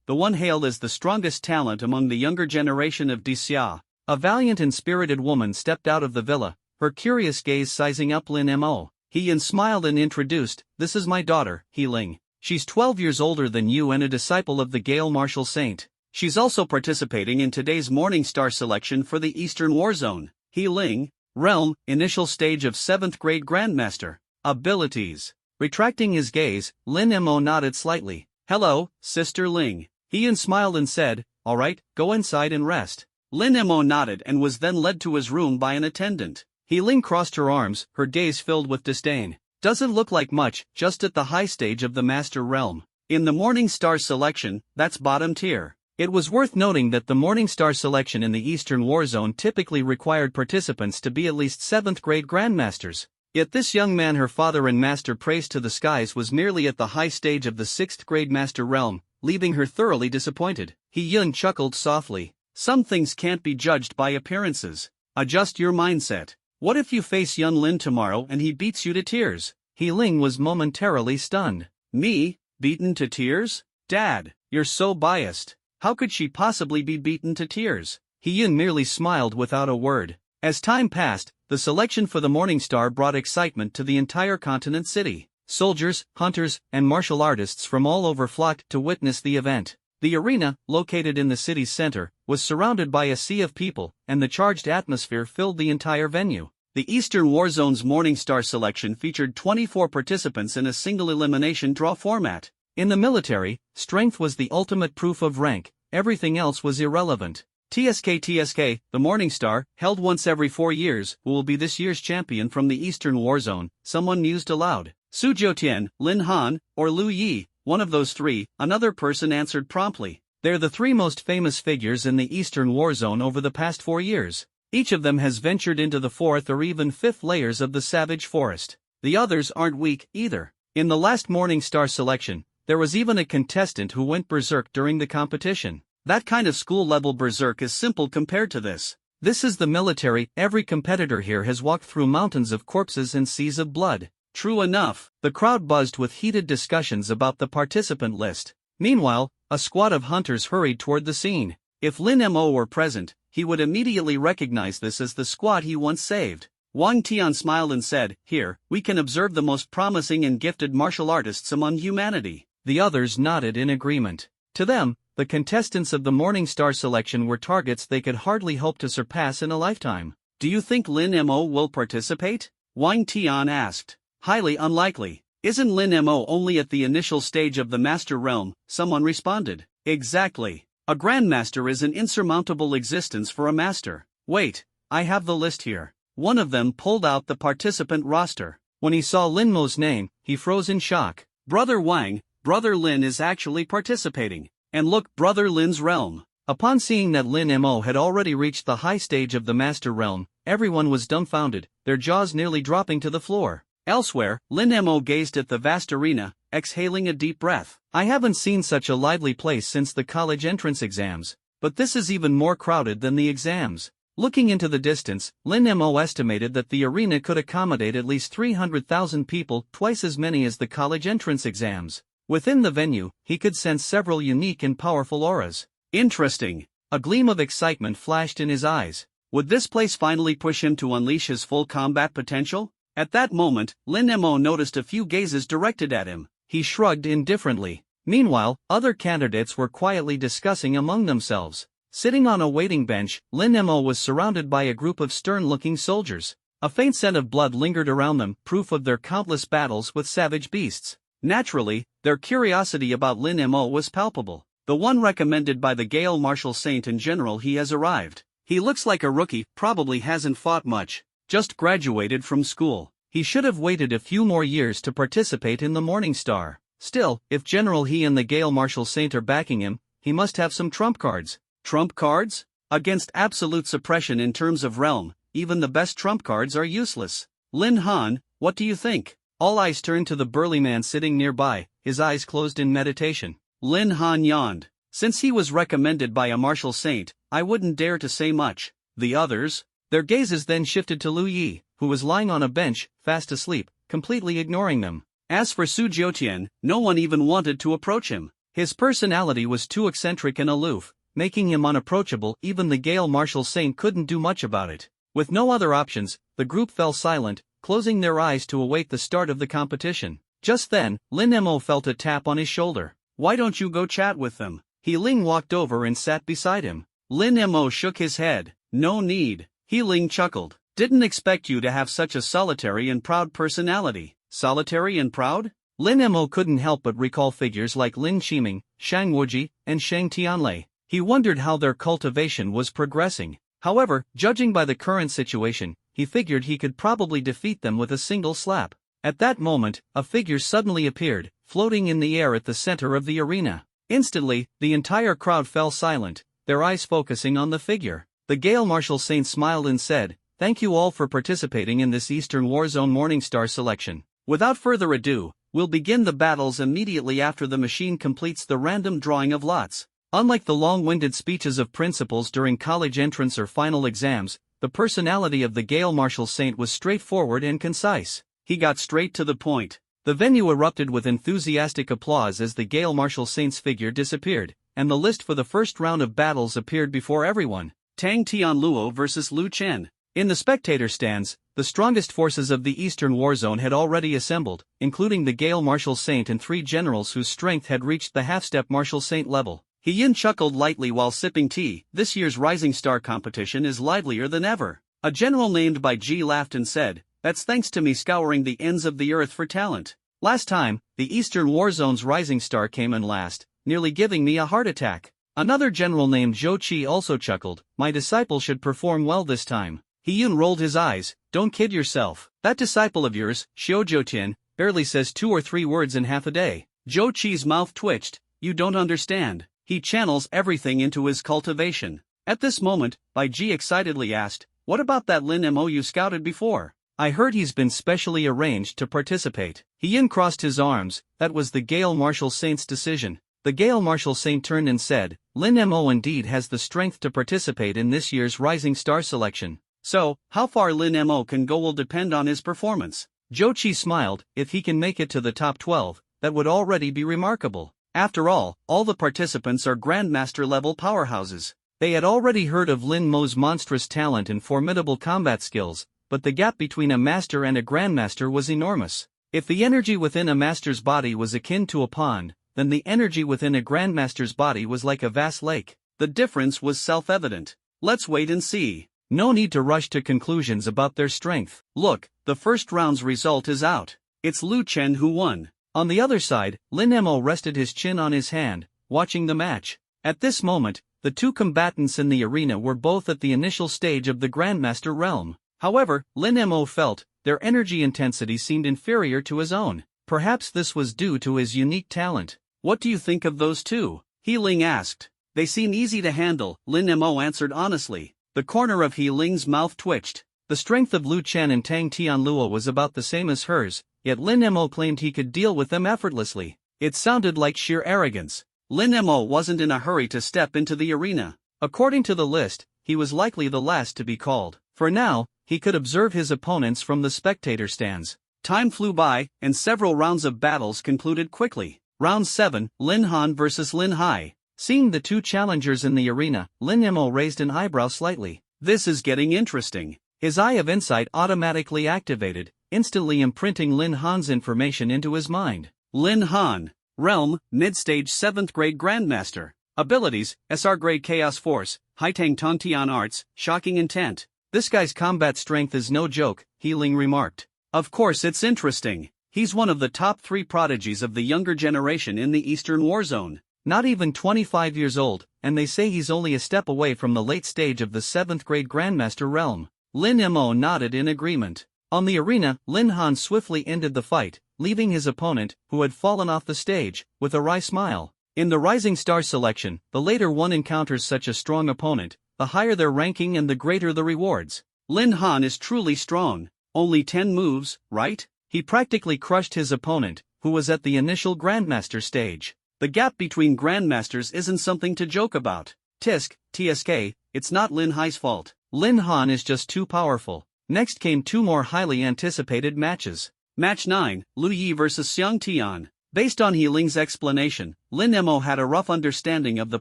the one hailed as the strongest talent among the younger generation of Dixia. A valiant and spirited woman stepped out of the villa, her curious gaze sizing up Lin Mo. Hiyun smiled and introduced, this is my daughter, Heling. She's 12 years older than you and a disciple of the Gale Martial Saint. She's also participating in today's Morningstar selection for the Eastern Warzone. Heling, Realm, initial stage of 7th grade Grandmaster. Abilities. Retracting his gaze, Lin Mo nodded slightly. Hello, Sister Ling. Hiyun smiled and said, alright, go inside and rest. Lin Mo nodded and was then led to his room by an attendant. Heling crossed her arms, her gaze filled with disdain. Doesn't look like much, just at the high stage of the Master Realm. In the Morningstar selection, that's bottom tier. It was worth noting that the Morningstar selection in the Eastern Warzone typically required participants to be at least 7th grade Grandmasters. Yet this young man her father and master praised to the skies was merely at the high stage of the 6th grade Master Realm, leaving her thoroughly disappointed. Hiyun chuckled softly. Some things can't be judged by appearances. Adjust your mindset. What if you face Yun Lin tomorrow and he beats you to tears? Heling was momentarily stunned. Me? Beaten to tears? Dad, you're so biased. How could she possibly be beaten to tears? Hiyun merely smiled without a word. As time passed, the selection for the Morningstar brought excitement to the entire continent city. Soldiers, hunters, and martial artists from all over flocked to witness the event. The arena, located in the city's center, was surrounded by a sea of people, and the charged atmosphere filled the entire venue. The Eastern Warzone's Morningstar selection featured 24 participants in a single elimination draw format. In the military, strength was the ultimate proof of rank, everything else was irrelevant. TSK, the Morningstar, held once every 4 years, who will be this year's champion from the Eastern Warzone, someone mused aloud. Su Jiutian, Lin Han, or Lu Yi, one of those three, another person answered promptly. They're the three most famous figures in the Eastern Warzone over the past 4 years. Each of them has ventured into the 4th or even 5th layers of the Savage Forest. The others aren't weak, either. In the last Morningstar selection, there was even a contestant who went berserk during the competition. That kind of school-level berserk is simple compared to this. This is the military, every competitor here has walked through mountains of corpses and seas of blood. True enough, the crowd buzzed with heated discussions about the participant list. Meanwhile, a squad of hunters hurried toward the scene. If Lin Mo were present, he would immediately recognize this as the squad he once saved. Wang Tian smiled and said, here, we can observe the most promising and gifted martial artists among humanity. The others nodded in agreement. To them, the contestants of the Morningstar selection were targets they could hardly hope to surpass in a lifetime. Do you think Lin Mo will participate? Wang Tian asked. Highly unlikely. Isn't Lin Mo only at the initial stage of the Master Realm? Someone responded. Exactly. A Grandmaster is an insurmountable existence for a Master. Wait, I have the list here. One of them pulled out the participant roster. When he saw Lin Mo's name, he froze in shock. Brother Wang, Brother Lin is actually participating. And look, Brother Lin's realm. Upon seeing that Lin Mo had already reached the high stage of the Master Realm, everyone was dumbfounded, their jaws nearly dropping to the floor. Elsewhere, Lin Mo gazed at the vast arena, exhaling a deep breath. I haven't seen such a lively place since the college entrance exams, but this is even more crowded than the exams. Looking into the distance, Lin Mo estimated that the arena could accommodate at least 300,000 people, twice as many as the college entrance exams. Within the venue, he could sense several unique and powerful auras. Interesting. A gleam of excitement flashed in his eyes. Would this place finally push him to unleash his full combat potential? At that moment, Lin Mo noticed a few gazes directed at him. He shrugged indifferently. Meanwhile, other candidates were quietly discussing among themselves. Sitting on a waiting bench, Lin Mo was surrounded by a group of stern-looking soldiers. A faint scent of blood lingered around them, proof of their countless battles with savage beasts. Naturally, their curiosity about Lin Mo was palpable. The one recommended by the Gale Marshal Saint and General he has arrived. He looks like a rookie, probably hasn't fought much. Just graduated from school. He should have waited a few more years to participate in the Morning Star. Still, if General He and the Gale Marshal Saint are backing him, he must have some trump cards. Trump cards? Against absolute suppression in terms of realm, even the best trump cards are useless. Lin Han, what do you think? All eyes turned to the burly man sitting nearby, his eyes closed in meditation. Lin Han yawned. Since he was recommended by a Marshal Saint, I wouldn't dare to say much. The others? Their gazes then shifted to Lu Yi, who was lying on a bench, fast asleep, completely ignoring them. As for Su Jiutian, no one even wanted to approach him. His personality was too eccentric and aloof, making him unapproachable. Even the Gale Marshal Saint couldn't do much about it. With no other options, the group fell silent, closing their eyes to await the start of the competition. Just then, Lin Mo felt a tap on his shoulder. Why don't you go chat with them? He Ling walked over and sat beside him. Lin Mo shook his head. No need. He Ling chuckled. Didn't expect you to have such a solitary and proud personality. Solitary and proud? Lin Mo couldn't help but recall figures like Lin Qiming, Shang Wuji, and Shang Tianlei. He wondered how their cultivation was progressing. However, judging by the current situation, he figured he could probably defeat them with a single slap. At that moment, a figure suddenly appeared, floating in the air at the center of the arena. Instantly, the entire crowd fell silent, their eyes focusing on the figure. The Gale Marshal Saint smiled and said, "Thank you all for participating in this Eastern Warzone Morningstar selection. Without further ado, we'll begin the battles immediately after the machine completes the random drawing of lots." Unlike the long-winded speeches of principals during college entrance or final exams, the personality of the Gale Marshal Saint was straightforward and concise. He got straight to the point. The venue erupted with enthusiastic applause as the Gale Marshal Saint's figure disappeared, and the list for the first round of battles appeared before everyone. Tang Tianluo versus Lu Chen. In the spectator stands, the strongest forces of the Eastern Warzone had already assembled, including the Gale Marshal Saint and 3 generals whose strength had reached the half-step Marshal Saint level. He Yin chuckled lightly while sipping tea. This year's Rising Star competition is livelier than ever. A general named by Ji laughed and said, "That's thanks to me scouring the ends of the earth for talent. Last time, the Eastern Warzone's Rising Star came in last, nearly giving me a heart attack." Another general named Zhou Qi also chuckled, "My disciple should perform well this time." He Yun rolled his eyes. "Don't kid yourself. That disciple of yours, Xiao Jiutian, barely says 2 or 3 words in half a day." Zhou Qi's mouth twitched. "You don't understand. He channels everything into his cultivation." At this moment, Bai Ji excitedly asked, "What about that Lin Mo you scouted before?" "I heard he's been specially arranged to participate." He Yin crossed his arms. That was the Gale Marshal Saint's decision. The Gale Marshal Saint turned and said, "Lin Mo indeed has the strength to participate in this year's Rising Star selection. So, how far Lin Mo can go will depend on his performance." Zhou Qi smiled. "If he can make it to the top 12, that would already be remarkable. After all the participants are Grandmaster-level powerhouses." They had already heard of Lin Mo's monstrous talent and formidable combat skills, but the gap between a master and a grandmaster was enormous. If the energy within a master's body was akin to a pond, then the energy within a grandmaster's body was like a vast lake. The difference was self-evident. Let's wait and see. No need to rush to conclusions about their strength. Look, the first round's result is out. It's Lu Chen who won. On the other side, Lin Mo rested his chin on his hand, watching the match. At this moment, the 2 combatants in the arena were both at the initial stage of the Grandmaster realm. However, Lin Mo felt, their energy intensity seemed inferior to his own. Perhaps this was due to his unique talent. What do you think of those two? He Ling asked. They seem easy to handle, Lin Mo answered honestly. The corner of He Ling's mouth twitched. The strength of Lu Chen and Tang Tianluo was about the same as hers, yet Lin Mo claimed he could deal with them effortlessly. It sounded like sheer arrogance. Lin Mo wasn't in a hurry to step into the arena. According to the list, he was likely the last to be called. For now, he could observe his opponents from the spectator stands. Time flew by, and several rounds of battles concluded quickly. Round 7, Lin Han vs Lin Hai. Seeing the two challengers in the arena, Lin Mo raised an eyebrow slightly. This is getting interesting. His eye of insight automatically activated, instantly imprinting Lin Han's information into his mind. Lin Han. Realm, Mid-Stage 7th Grade Grandmaster. Abilities, SR Grade Chaos Force, Haitang Tongtian Arts, Shocking Intent. This guy's combat strength is no joke, He Ling remarked. Of course it's interesting. He's one of the top 3 prodigies of the younger generation in the Eastern Warzone. Not even 25 years old, and they say he's only a step away from the late stage of the 7th grade Grandmaster realm. Lin Mo nodded in agreement. On the arena, Lin Han swiftly ended the fight, leaving his opponent, who had fallen off the stage, with a wry smile. In the Rising Star selection, the later one encounters such a strong opponent, the higher their ranking and the greater the rewards. Lin Han is truly strong. Only 10 moves, right? He practically crushed his opponent, who was at the initial Grandmaster stage. The gap between Grandmasters isn't something to joke about. TSK, it's not Lin Hai's fault. Lin Han is just too powerful. Next came 2 more highly anticipated matches. Match 9, Lu Yi vs Xiang Tian. Based on He Ling's explanation, Lin Mo had a rough understanding of the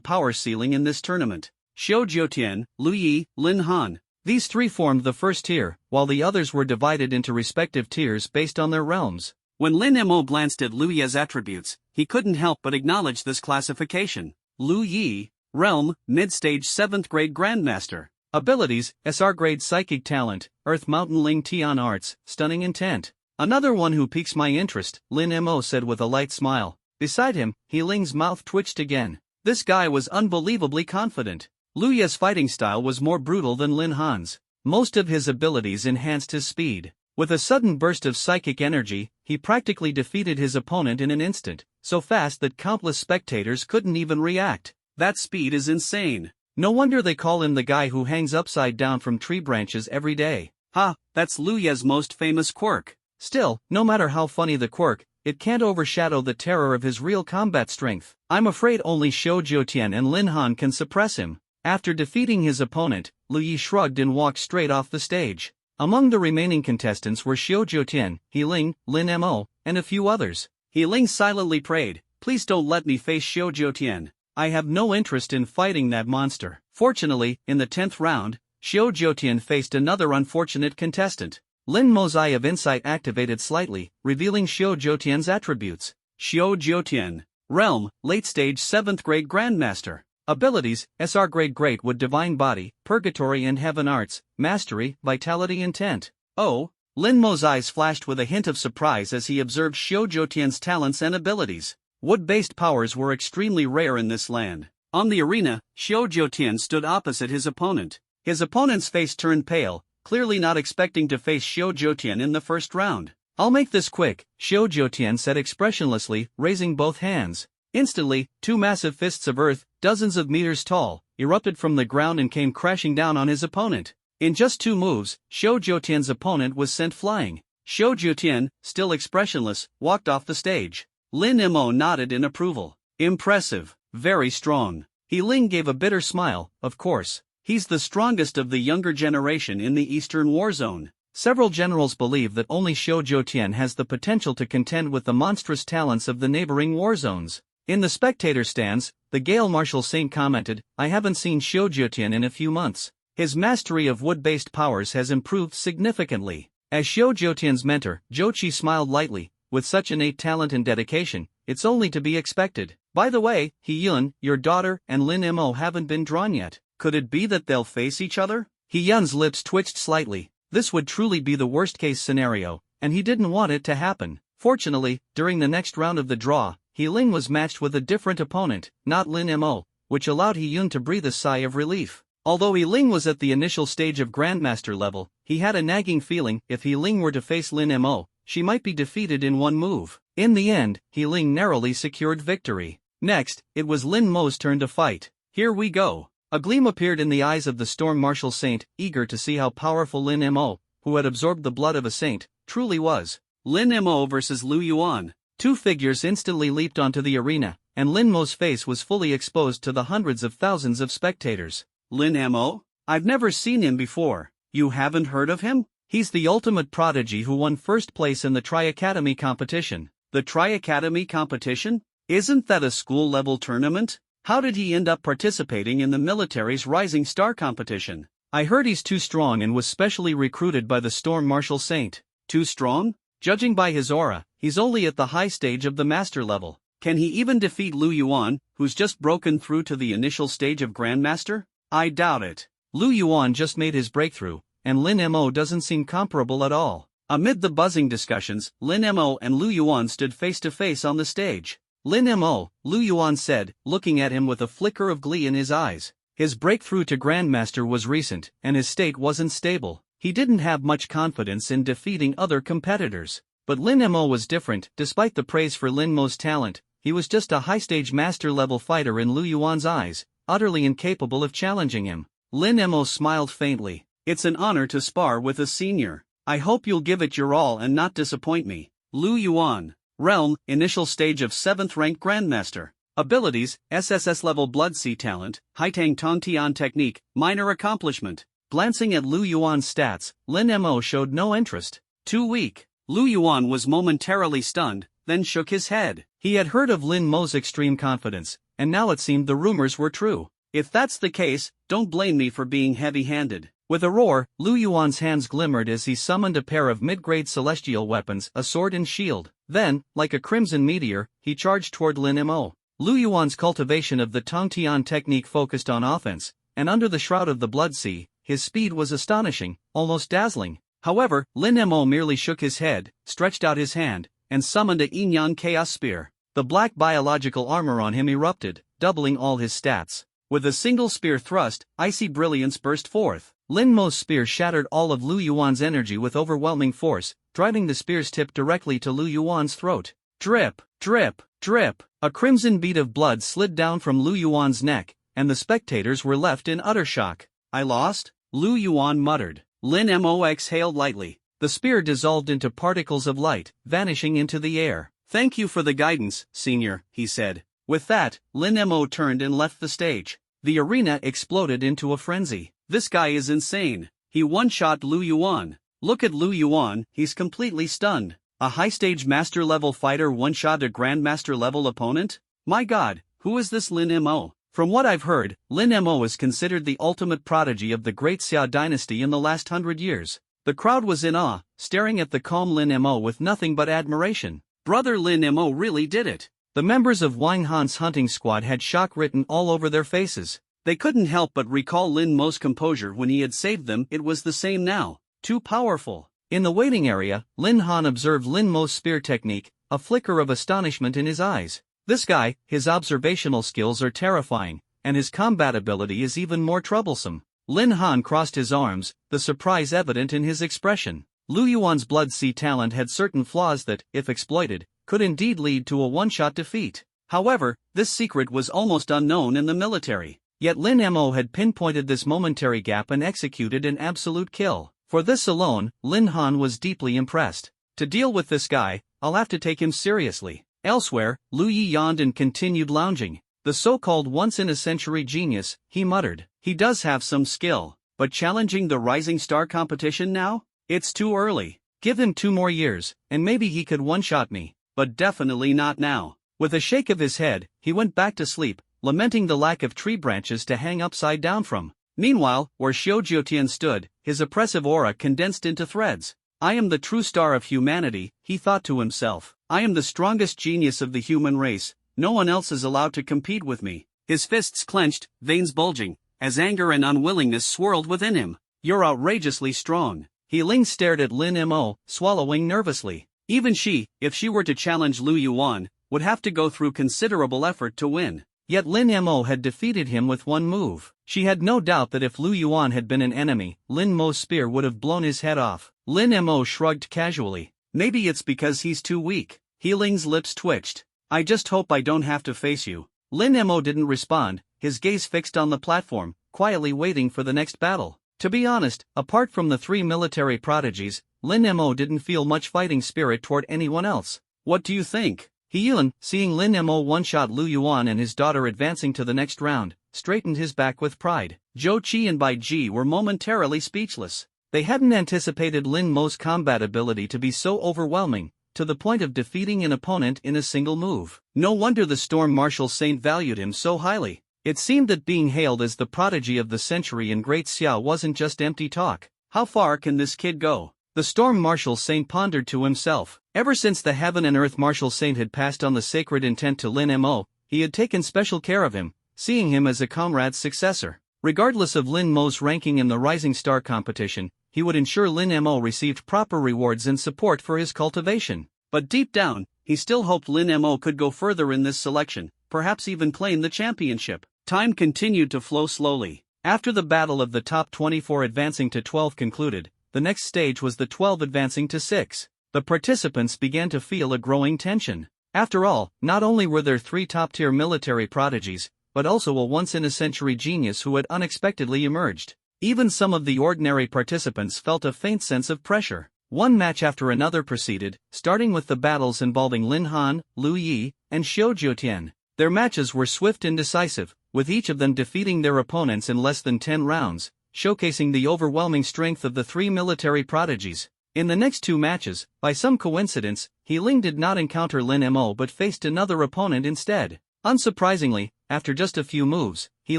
power ceiling in this tournament. Xiao Jiutian, Lu Yi, Lin Han. These 3 formed the first tier, while the others were divided into respective tiers based on their realms. When Lin Mo glanced at Lu Yi's attributes, he couldn't help but acknowledge this classification. Lu Yi, Realm, Mid-Stage 7th Grade Grandmaster. Abilities, SR Grade Psychic Talent, Earth Mountain Ling Tian Arts, Stunning Intent. Another one who piques my interest, Lin Mo said with a light smile. Beside him, He Ling's mouth twitched again. This guy was unbelievably confident. Lu Yi's fighting style was more brutal than Lin Han's. Most of his abilities enhanced his speed. With a sudden burst of psychic energy, he practically defeated his opponent in an instant, so fast that countless spectators couldn't even react. That speed is insane. No wonder they call him the guy who hangs upside down from tree branches every day. Ha, that's Lu Yi's most famous quirk. Still, no matter how funny the quirk, it can't overshadow the terror of his real combat strength. I'm afraid only Xiao Jiutian and Lin Han can suppress him. After defeating his opponent, Lu Yi shrugged and walked straight off the stage. Among the remaining contestants were Xiao Jiutian, He Ling, Lin Mo, and a few others. He Ling silently prayed, "Please don't let me face Xiao Jiutian. I have no interest in fighting that monster." Fortunately, in the 10th round, Xiao Jiutian faced another unfortunate contestant. Lin Mo's eye of insight activated slightly, revealing Xiao Jiutian's attributes. Xiao Jiutian. Realm, Late Stage 7th Grade Grandmaster. Abilities, SR Grade Greatwood Divine Body, Purgatory and Heaven Arts, Mastery, Vitality Intent. Oh, Lin Mo's eyes flashed with a hint of surprise as he observed Xiao Jiutian's talents and abilities. Wood-based powers were extremely rare in this land. On the arena, Xiao Jiutian stood opposite his opponent. His opponent's face turned pale, clearly not expecting to face Xiao Jiutian in the first round. "I'll make this quick," Xiao Jiutian said expressionlessly, raising both hands. Instantly, 2 massive fists of earth, dozens of meters tall, erupted from the ground and came crashing down on his opponent. In just 2 moves, Xiao Jiutian's opponent was sent flying. Xiao Jiutian, still expressionless, walked off the stage. Lin Mo nodded in approval. Impressive, very strong. He Ling gave a bitter smile. Of course, he's the strongest of the younger generation in the Eastern Warzone. Several generals believe that only Xiao Jiutian has the potential to contend with the monstrous talents of the neighboring warzones. In the spectator stands, the Gale Marshal Saint commented, "I haven't seen Xiao Jiutian in a few months. His mastery of wood-based powers has improved significantly." As Xiao Jiutian's mentor, Zhou Qi smiled lightly. "With such innate talent and dedication, it's only to be expected. By the way, He Yun, your daughter, and Lin Mo haven't been drawn yet. Could it be that they'll face each other?" He Yun's lips twitched slightly. This would truly be the worst-case scenario, and he didn't want it to happen. Fortunately, during the next round of the draw, He Ling was matched with a different opponent, not Lin Mo, which allowed He Yun to breathe a sigh of relief. Although He Ling was at the initial stage of Grandmaster level, he had a nagging feeling if He Ling were to face Lin Mo, she might be defeated in one move. In the end, He Ling narrowly secured victory. Next, it was Lin Mo's turn to fight. Here we go. A gleam appeared in the eyes of the Storm Martial Saint, eager to see how powerful Lin Mo, who had absorbed the blood of a saint, truly was. Lin Mo versus Lu Yuan. Two figures instantly leaped onto the arena, and Lin Mo's face was fully exposed to the hundreds of thousands of spectators. Lin Mo? I've never seen him before. You haven't heard of him? He's the ultimate prodigy who won first place in the Tri-Academy competition. The Tri-Academy competition? Isn't that a school-level tournament? How did he end up participating in the military's Rising Star competition? I heard he's too strong and was specially recruited by the Storm Martial Saint. Too strong? Judging by his aura, he's only at the high stage of the master level. Can he even defeat Lu Yuan, who's just broken through to the initial stage of Grandmaster? I doubt it. Lu Yuan just made his breakthrough, and Lin Mo doesn't seem comparable at all. Amid the buzzing discussions, Lin Mo and Lu Yuan stood face to face on the stage. Lin Mo, Lu Yuan said, looking at him with a flicker of glee in his eyes. His breakthrough to Grandmaster was recent, and his state wasn't stable. He didn't have much confidence in defeating other competitors. But Lin Mo was different. Despite the praise for Lin Mo's talent, he was just a high-stage master-level fighter in Lu Yuan's eyes, utterly incapable of challenging him. Lin Mo smiled faintly. It's an honor to spar with a senior. I hope you'll give it your all and not disappoint me. Lu Yuan. Realm, initial stage of 7th rank Grandmaster. Abilities, SSS-level Blood Sea talent, Haitang Tongtian technique, minor accomplishment. Glancing at Lu Yuan's stats, Lin Mo showed no interest. Too weak. Lu Yuan was momentarily stunned, then shook his head. He had heard of Lin Mo's extreme confidence, and now it seemed the rumors were true. If that's the case, don't blame me for being heavy-handed. With a roar, Lu Yuan's hands glimmered as he summoned a pair of mid-grade celestial weapons, a sword and shield. Then, like a crimson meteor, he charged toward Lin Mo. Lu Yuan's cultivation of the Tongtian technique focused on offense, and under the shroud of the Blood Sea, his speed was astonishing, almost dazzling. However, Lin Mo merely shook his head, stretched out his hand, and summoned a Yin-Yang Chaos Spear. The black biological armor on him erupted, doubling all his stats. With a single spear thrust, icy brilliance burst forth. Lin Mo's spear shattered all of Lu Yuan's energy with overwhelming force, driving the spear's tip directly to Lu Yuan's throat. Drip, drip, drip. A crimson bead of blood slid down from Lu Yuan's neck, and the spectators were left in utter shock. I lost? Lu Yuan muttered. Lin Mo exhaled lightly. The spear dissolved into particles of light, vanishing into the air. Thank you for the guidance, senior, he said. With that, Lin Mo turned and left the stage. The arena exploded into a frenzy. This guy is insane. He one-shot Lu Yuan. Look at Lu Yuan, he's completely stunned. A high-stage master-level fighter one-shot a grandmaster-level opponent? My god, who is this Lin Mo? From what I've heard, Lin Mo is considered the ultimate prodigy of the Great Xia dynasty in the last 100 years. The crowd was in awe, staring at the calm Lin Mo with nothing but admiration. Brother Lin Mo really did it. The members of Wang Han's hunting squad had shock written all over their faces. They couldn't help but recall Lin Mo's composure when he had saved them. It was the same now. Too powerful. In the waiting area, Lin Han observed Lin Mo's spear technique, a flicker of astonishment in his eyes. This guy, his observational skills are terrifying, and his combat ability is even more troublesome. Lin Han crossed his arms, the surprise evident in his expression. Lu Yuan's Blood Sea talent had certain flaws that, if exploited, could indeed lead to a one-shot defeat. However, this secret was almost unknown in the military. Yet Lin Mo had pinpointed this momentary gap and executed an absolute kill. For this alone, Lin Han was deeply impressed. To deal with this guy, I'll have to take him seriously. Elsewhere, Lu Yi yawned and continued lounging. The so-called once-in-a-century genius, he muttered. He does have some skill, but challenging the Rising Star competition now? It's too early. Give him 2 more years, and maybe he could one-shot me. But definitely not now. With a shake of his head, he went back to sleep, lamenting the lack of tree branches to hang upside down from. Meanwhile, where Xiao Jiutian stood, his oppressive aura condensed into threads. I am the true star of humanity, he thought to himself. I am the strongest genius of the human race. No one else is allowed to compete with me. His fists clenched, veins bulging, as anger and unwillingness swirled within him. You're outrageously strong. He Ling stared at Lin Mo, swallowing nervously. Even she, if she were to challenge Lu Yuan, would have to go through considerable effort to win. Yet Lin Mo had defeated him with one move. She had no doubt that if Lu Yuan had been an enemy, Lin Mo's spear would have blown his head off. Lin Mo shrugged casually. Maybe it's because he's too weak. Healing's lips twitched. I just hope I don't have to face you. Lin Mo didn't respond, his gaze fixed on the platform, quietly waiting for the next battle. To be honest, apart from the 3 military prodigies, Lin Mo didn't feel much fighting spirit toward anyone else. What do you think? He Yun, seeing Lin Mo one-shot Lu Yuan and his daughter advancing to the next round, straightened his back with pride. Zhou Qi and Bai Ji were momentarily speechless. They hadn't anticipated Lin Mo's combat ability to be so overwhelming, to the point of defeating an opponent in a single move. No wonder the Storm Marshal Saint valued him so highly. It seemed that being hailed as the prodigy of the century in Great Xiao wasn't just empty talk. How far can this kid go? The Storm Marshal Saint pondered to himself. Ever since the Heaven and Earth Marshal Saint had passed on the sacred intent to Lin Mo, he had taken special care of him, seeing him as a comrade's successor. Regardless of Lin Mo's ranking in the Rising Star competition, he would ensure Lin Mo received proper rewards and support for his cultivation. But deep down, he still hoped Lin Mo could go further in this selection, perhaps even claim the championship. Time continued to flow slowly. After the battle of the top 24 advancing to 12 concluded, the next stage was the 12 advancing to 6. The participants began to feel a growing tension. After all, not only were there 3 top-tier military prodigies, but also a once-in-a-century genius who had unexpectedly emerged. Even some of the ordinary participants felt a faint sense of pressure. One match after another proceeded, starting with the battles involving Lin Han, Lu Yi, and Xiu Jiutian. Their matches were swift and decisive, with each of them defeating their opponents in less than 10 rounds, showcasing the overwhelming strength of the 3 military prodigies. In the next 2 matches, by some coincidence, He Ling did not encounter Lin Mo but faced another opponent instead. Unsurprisingly, after just a few moves, He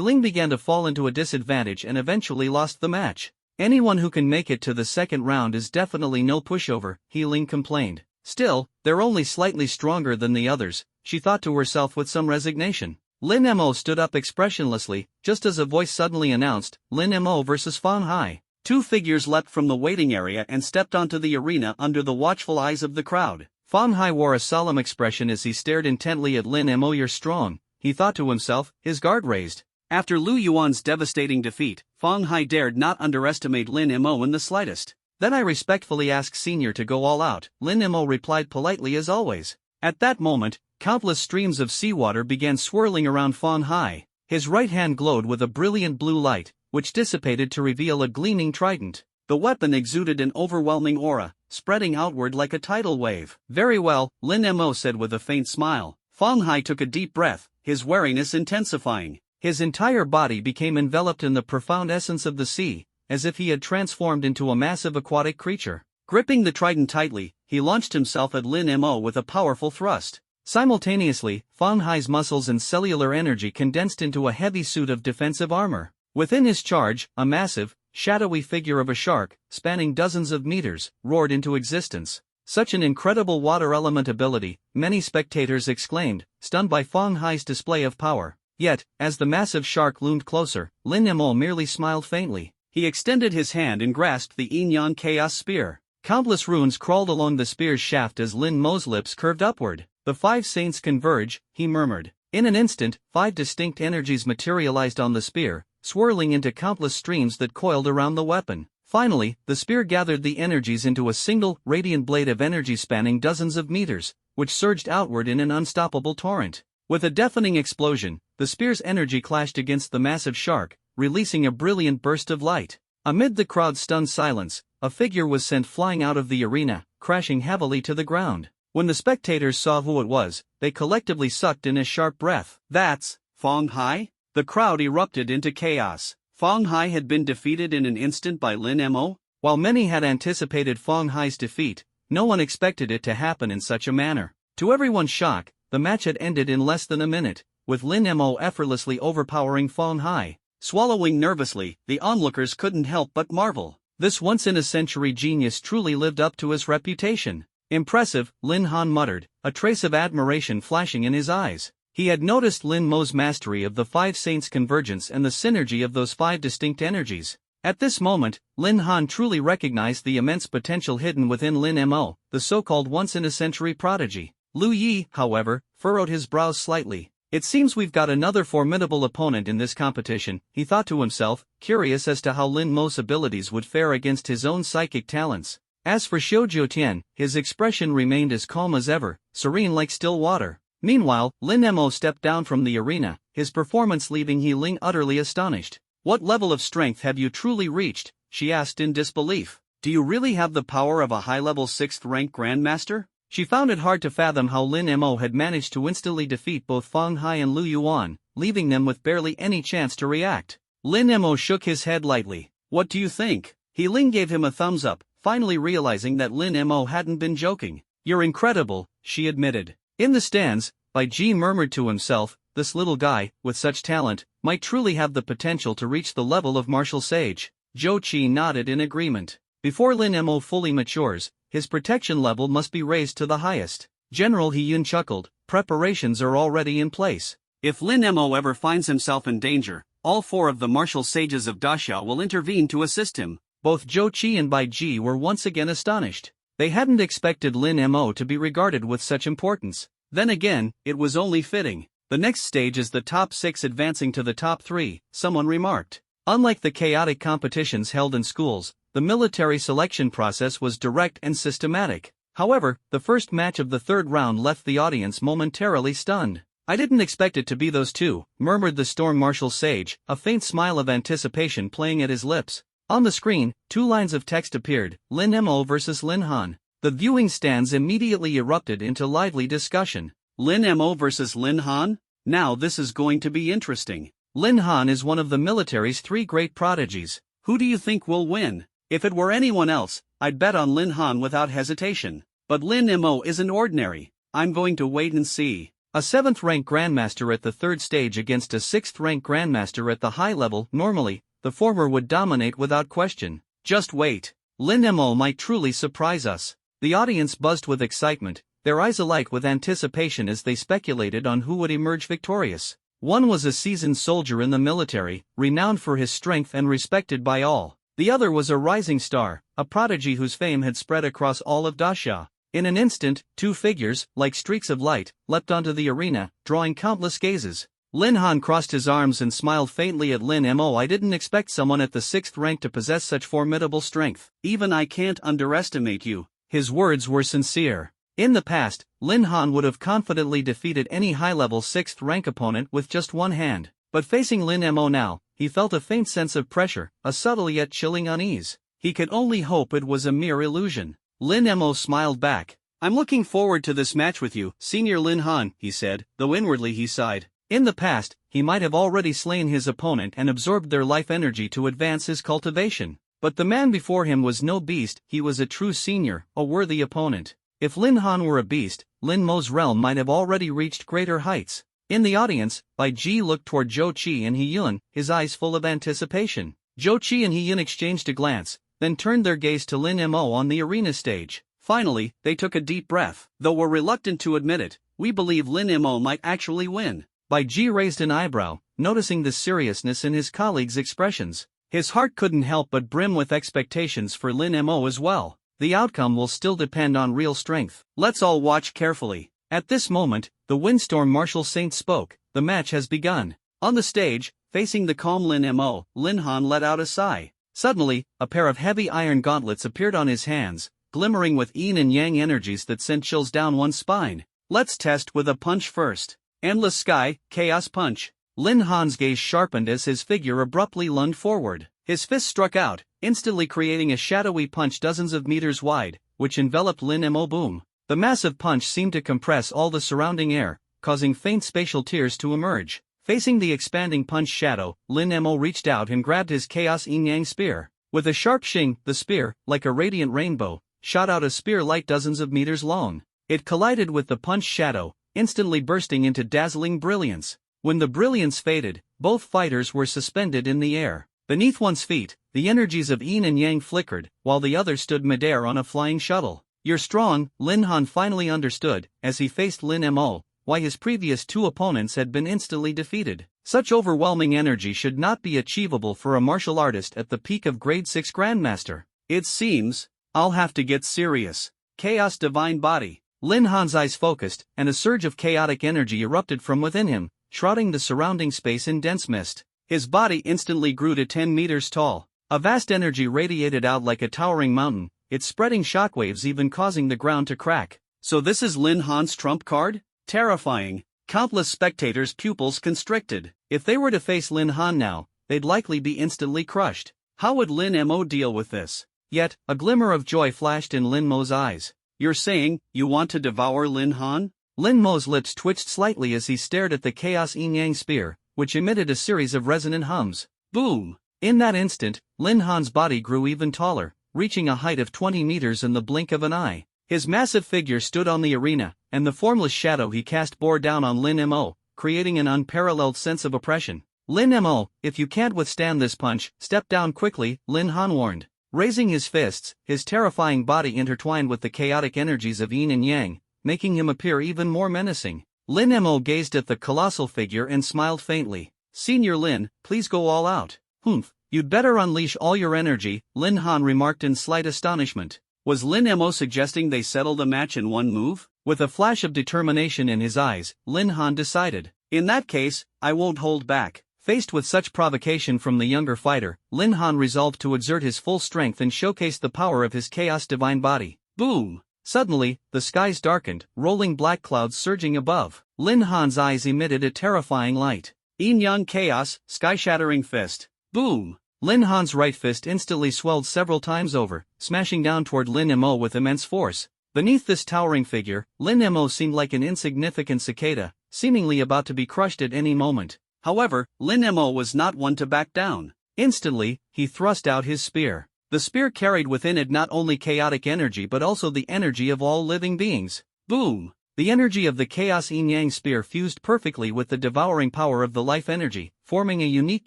Ling began to fall into a disadvantage and eventually lost the match. Anyone who can make it to the second round is definitely no pushover, He Ling complained. Still, they're only slightly stronger than the others, she thought to herself with some resignation. Lin Mo stood up expressionlessly, just as a voice suddenly announced, Lin Mo versus Fang Hai. 2 figures leapt from the waiting area and stepped onto the arena under the watchful eyes of the crowd. Fang Hai wore a solemn expression as he stared intently at Lin Mo. You're strong, he thought to himself, his guard raised. After Lu Yuan's devastating defeat, Fang Hai dared not underestimate Lin Mo in the slightest. Then I respectfully ask Senior to go all out, Lin Mo replied politely as always. At that moment, countless streams of seawater began swirling around Fang Hai. His right hand glowed with a brilliant blue light, which dissipated to reveal a gleaming trident. The weapon exuded an overwhelming aura, spreading outward like a tidal wave. Very well, Lin Mo said with a faint smile. Fang Hai took a deep breath, his wariness intensifying. His entire body became enveloped in the profound essence of the sea, as if he had transformed into a massive aquatic creature. Gripping the trident tightly, he launched himself at Lin Mo with a powerful thrust. Simultaneously, Fang Hai's muscles and cellular energy condensed into a heavy suit of defensive armor. Within his charge, a massive, shadowy figure of a shark, spanning dozens of meters, roared into existence. Such an incredible water element ability, many spectators exclaimed, stunned by Fang Hai's display of power. Yet, as the massive shark loomed closer, Lin Mo merely smiled faintly. He extended his hand and grasped the Yin Yang Chaos Spear. Countless runes crawled along the spear's shaft as Lin Mo's lips curved upward. The 5 saints converge, he murmured. In an instant, 5 distinct energies materialized on the spear, swirling into countless streams that coiled around the weapon. Finally, the spear gathered the energies into a single, radiant blade of energy spanning dozens of meters, which surged outward in an unstoppable torrent. With a deafening explosion, the spear's energy clashed against the massive shark, releasing a brilliant burst of light. Amid the crowd's stunned silence, a figure was sent flying out of the arena, crashing heavily to the ground. When the spectators saw who it was, they collectively sucked in a sharp breath. That's Fang Hai? The crowd erupted into chaos. Fang Hai had been defeated in an instant by Lin Mo? While many had anticipated Fang Hai's defeat, no one expected it to happen in such a manner. To everyone's shock, the match had ended in less than a minute, with Lin Mo effortlessly overpowering Fang Hai. Swallowing nervously, the onlookers couldn't help but marvel. This once-in-a-century genius truly lived up to his reputation. Impressive, Lin Han muttered, a trace of admiration flashing in his eyes. He had noticed Lin Mo's mastery of the 5 saints' convergence and the synergy of those 5 distinct energies. At this moment, Lin Han truly recognized the immense potential hidden within Lin Mo, the so-called once-in-a-century prodigy. Lu Yi, however, furrowed his brows slightly. It seems we've got another formidable opponent in this competition, he thought to himself, curious as to how Lin Mo's abilities would fare against his own psychic talents. As for Xiao Jiutian, his expression remained as calm as ever, serene like still water. Meanwhile, Lin Mo stepped down from the arena, his performance leaving He Ling utterly astonished. What level of strength have you truly reached? She asked in disbelief. Do you really have the power of a high-level 6th-rank grandmaster? She found it hard to fathom how Lin Mo had managed to instantly defeat both Fang Hai and Lu Yuan, leaving them with barely any chance to react. Lin Mo shook his head lightly. What do you think? He Ling gave him a thumbs up, finally realizing that Lin Mo hadn't been joking. You're incredible, she admitted. In the stands, Bai Ji murmured to himself, this little guy, with such talent, might truly have the potential to reach the level of martial sage. Zhou Qi nodded in agreement. Before Lin Mo fully matures, his protection level must be raised to the highest. General He Yun chuckled, preparations are already in place. If Lin Mo ever finds himself in danger, all 4 of the martial sages of Daxia will intervene to assist him. Both Zhou Qi and Bai Ji were once again astonished. They hadn't expected Lin Mo to be regarded with such importance. Then again, it was only fitting. The next stage is the top 6 advancing to the top 3, someone remarked. Unlike the chaotic competitions held in schools, the military selection process was direct and systematic. However, the first match of the 3rd round left the audience momentarily stunned. I didn't expect it to be those two, murmured the Storm Martial Sage, a faint smile of anticipation playing at his lips. On the screen, 2 lines of text appeared, Lin Mo versus Lin Han. The viewing stands immediately erupted into lively discussion. Lin Mo versus Lin Han? Now this is going to be interesting. Lin Han is one of the military's 3 great prodigies. Who do you think will win? If it were anyone else, I'd bet on Lin Han without hesitation. But Lin Mo isn't ordinary. I'm going to wait and see. A 7th-rank grandmaster at the 3rd stage against a 6th-rank grandmaster at the high level. Normally, the former would dominate without question. Just wait. Lin Mo might truly surprise us. The audience buzzed with excitement, their eyes alight with anticipation as they speculated on who would emerge victorious. One was a seasoned soldier in the military, renowned for his strength and respected by all. The other was a rising star, a prodigy whose fame had spread across all of Daxia. In an instant, 2 figures, like streaks of light, leapt onto the arena, drawing countless gazes. Lin Han crossed his arms and smiled faintly at Lin Mo. I didn't expect someone at the 6th rank to possess such formidable strength. Even I can't underestimate you. His words were sincere. In the past, Lin Han would have confidently defeated any high-level 6th rank opponent with just one hand. But facing Lin Mo now, he felt a faint sense of pressure, a subtle yet chilling unease. He could only hope it was a mere illusion. Lin Mo smiled back. I'm looking forward to this match with you, Senior Lin Han, he said, though inwardly he sighed. In the past, he might have already slain his opponent and absorbed their life energy to advance his cultivation. But the man before him was no beast, he was a true senior, a worthy opponent. If Lin Han were a beast, Lin Mo's realm might have already reached greater heights. In the audience, Bai Ji looked toward Zhou Qi and He Yun, his eyes full of anticipation. Zhou Qi and He Yun exchanged a glance, then turned their gaze to Lin Mo on the arena stage. Finally, they took a deep breath. Though we're reluctant to admit it, we believe Lin Mo might actually win. Bai Ji raised an eyebrow, noticing the seriousness in his colleagues' expressions. His heart couldn't help but brim with expectations for Lin Mo as well. The outcome will still depend on real strength. Let's all watch carefully. At this moment, the Windstorm Martial Saint spoke. The match has begun. On the stage, facing the calm Lin Mo, Lin Han let out a sigh. Suddenly, a pair of heavy iron gauntlets appeared on his hands, glimmering with yin and yang energies that sent chills down one's spine. Let's test with a punch first. Endless Sky, Chaos Punch. Lin Han's gaze sharpened as his figure abruptly lunged forward. His fist struck out, instantly creating a shadowy punch dozens of meters wide, which enveloped Lin Mo. Boom. The massive punch seemed to compress all the surrounding air, causing faint spatial tears to emerge. Facing the expanding punch shadow, Lin Mo reached out and grabbed his Chaos Yin-Yang spear. With a sharp shing, the spear, like a radiant rainbow, shot out a spear light dozens of meters long. It collided with the punch shadow, instantly bursting into dazzling brilliance. When the brilliance faded, both fighters were suspended in the air. Beneath one's feet, the energies of yin and yang flickered, while the other stood midair on a flying shuttle. You're strong, Lin Han finally understood, as he faced Lin Mo, why his previous 2 opponents had been instantly defeated. Such overwhelming energy should not be achievable for a martial artist at the peak of Grade 6 Grandmaster. It seems, I'll have to get serious. Chaos Divine Body. Lin Han's eyes focused, and a surge of chaotic energy erupted from within him, shrouding the surrounding space in dense mist. His body instantly grew to 10 meters tall. A vast energy radiated out like a towering mountain, its spreading shockwaves even causing the ground to crack. So this is Lin Han's trump card? Terrifying. Countless spectators' pupils constricted. If they were to face Lin Han now, they'd likely be instantly crushed. How would Lin Mo deal with this? Yet, a glimmer of joy flashed in Lin Mo's eyes. You're saying, you want to devour Lin Han? Lin Mo's lips twitched slightly as he stared at the Chaos Yin Yang spear, which emitted a series of resonant hums. Boom! In that instant, Lin Han's body grew even taller, reaching a height of 20 meters in the blink of an eye. His massive figure stood on the arena, and the formless shadow he cast bore down on Lin Mo, creating an unparalleled sense of oppression. Lin Mo, if you can't withstand this punch, step down quickly, Lin Han warned. Raising his fists, his terrifying body intertwined with the chaotic energies of Yin and Yang, making him appear even more menacing. Lin Mo gazed at the colossal figure and smiled faintly. Senior Lin, please go all out. Humph, you'd better unleash all your energy, Lin Han remarked in slight astonishment. Was Lin Mo suggesting they settle the match in one move? With a flash of determination in his eyes, Lin Han decided. In that case, I won't hold back. Faced with such provocation from the younger fighter, Lin Han resolved to exert his full strength and showcase the power of his chaos divine body. Boom! Suddenly, the skies darkened, rolling black clouds surging above. Lin Han's eyes emitted a terrifying light. Yin Yang Chaos, sky-shattering fist. Boom! Lin Han's right fist instantly swelled several times over, smashing down toward Lin Mo with immense force. Beneath this towering figure, Lin Mo seemed like an insignificant cicada, seemingly about to be crushed at any moment. However, Lin Mo was not one to back down. Instantly, he thrust out his spear. The spear carried within it not only chaotic energy but also the energy of all living beings. Boom! The energy of the Chaos Yin Yang spear fused perfectly with the devouring power of the life energy, forming a unique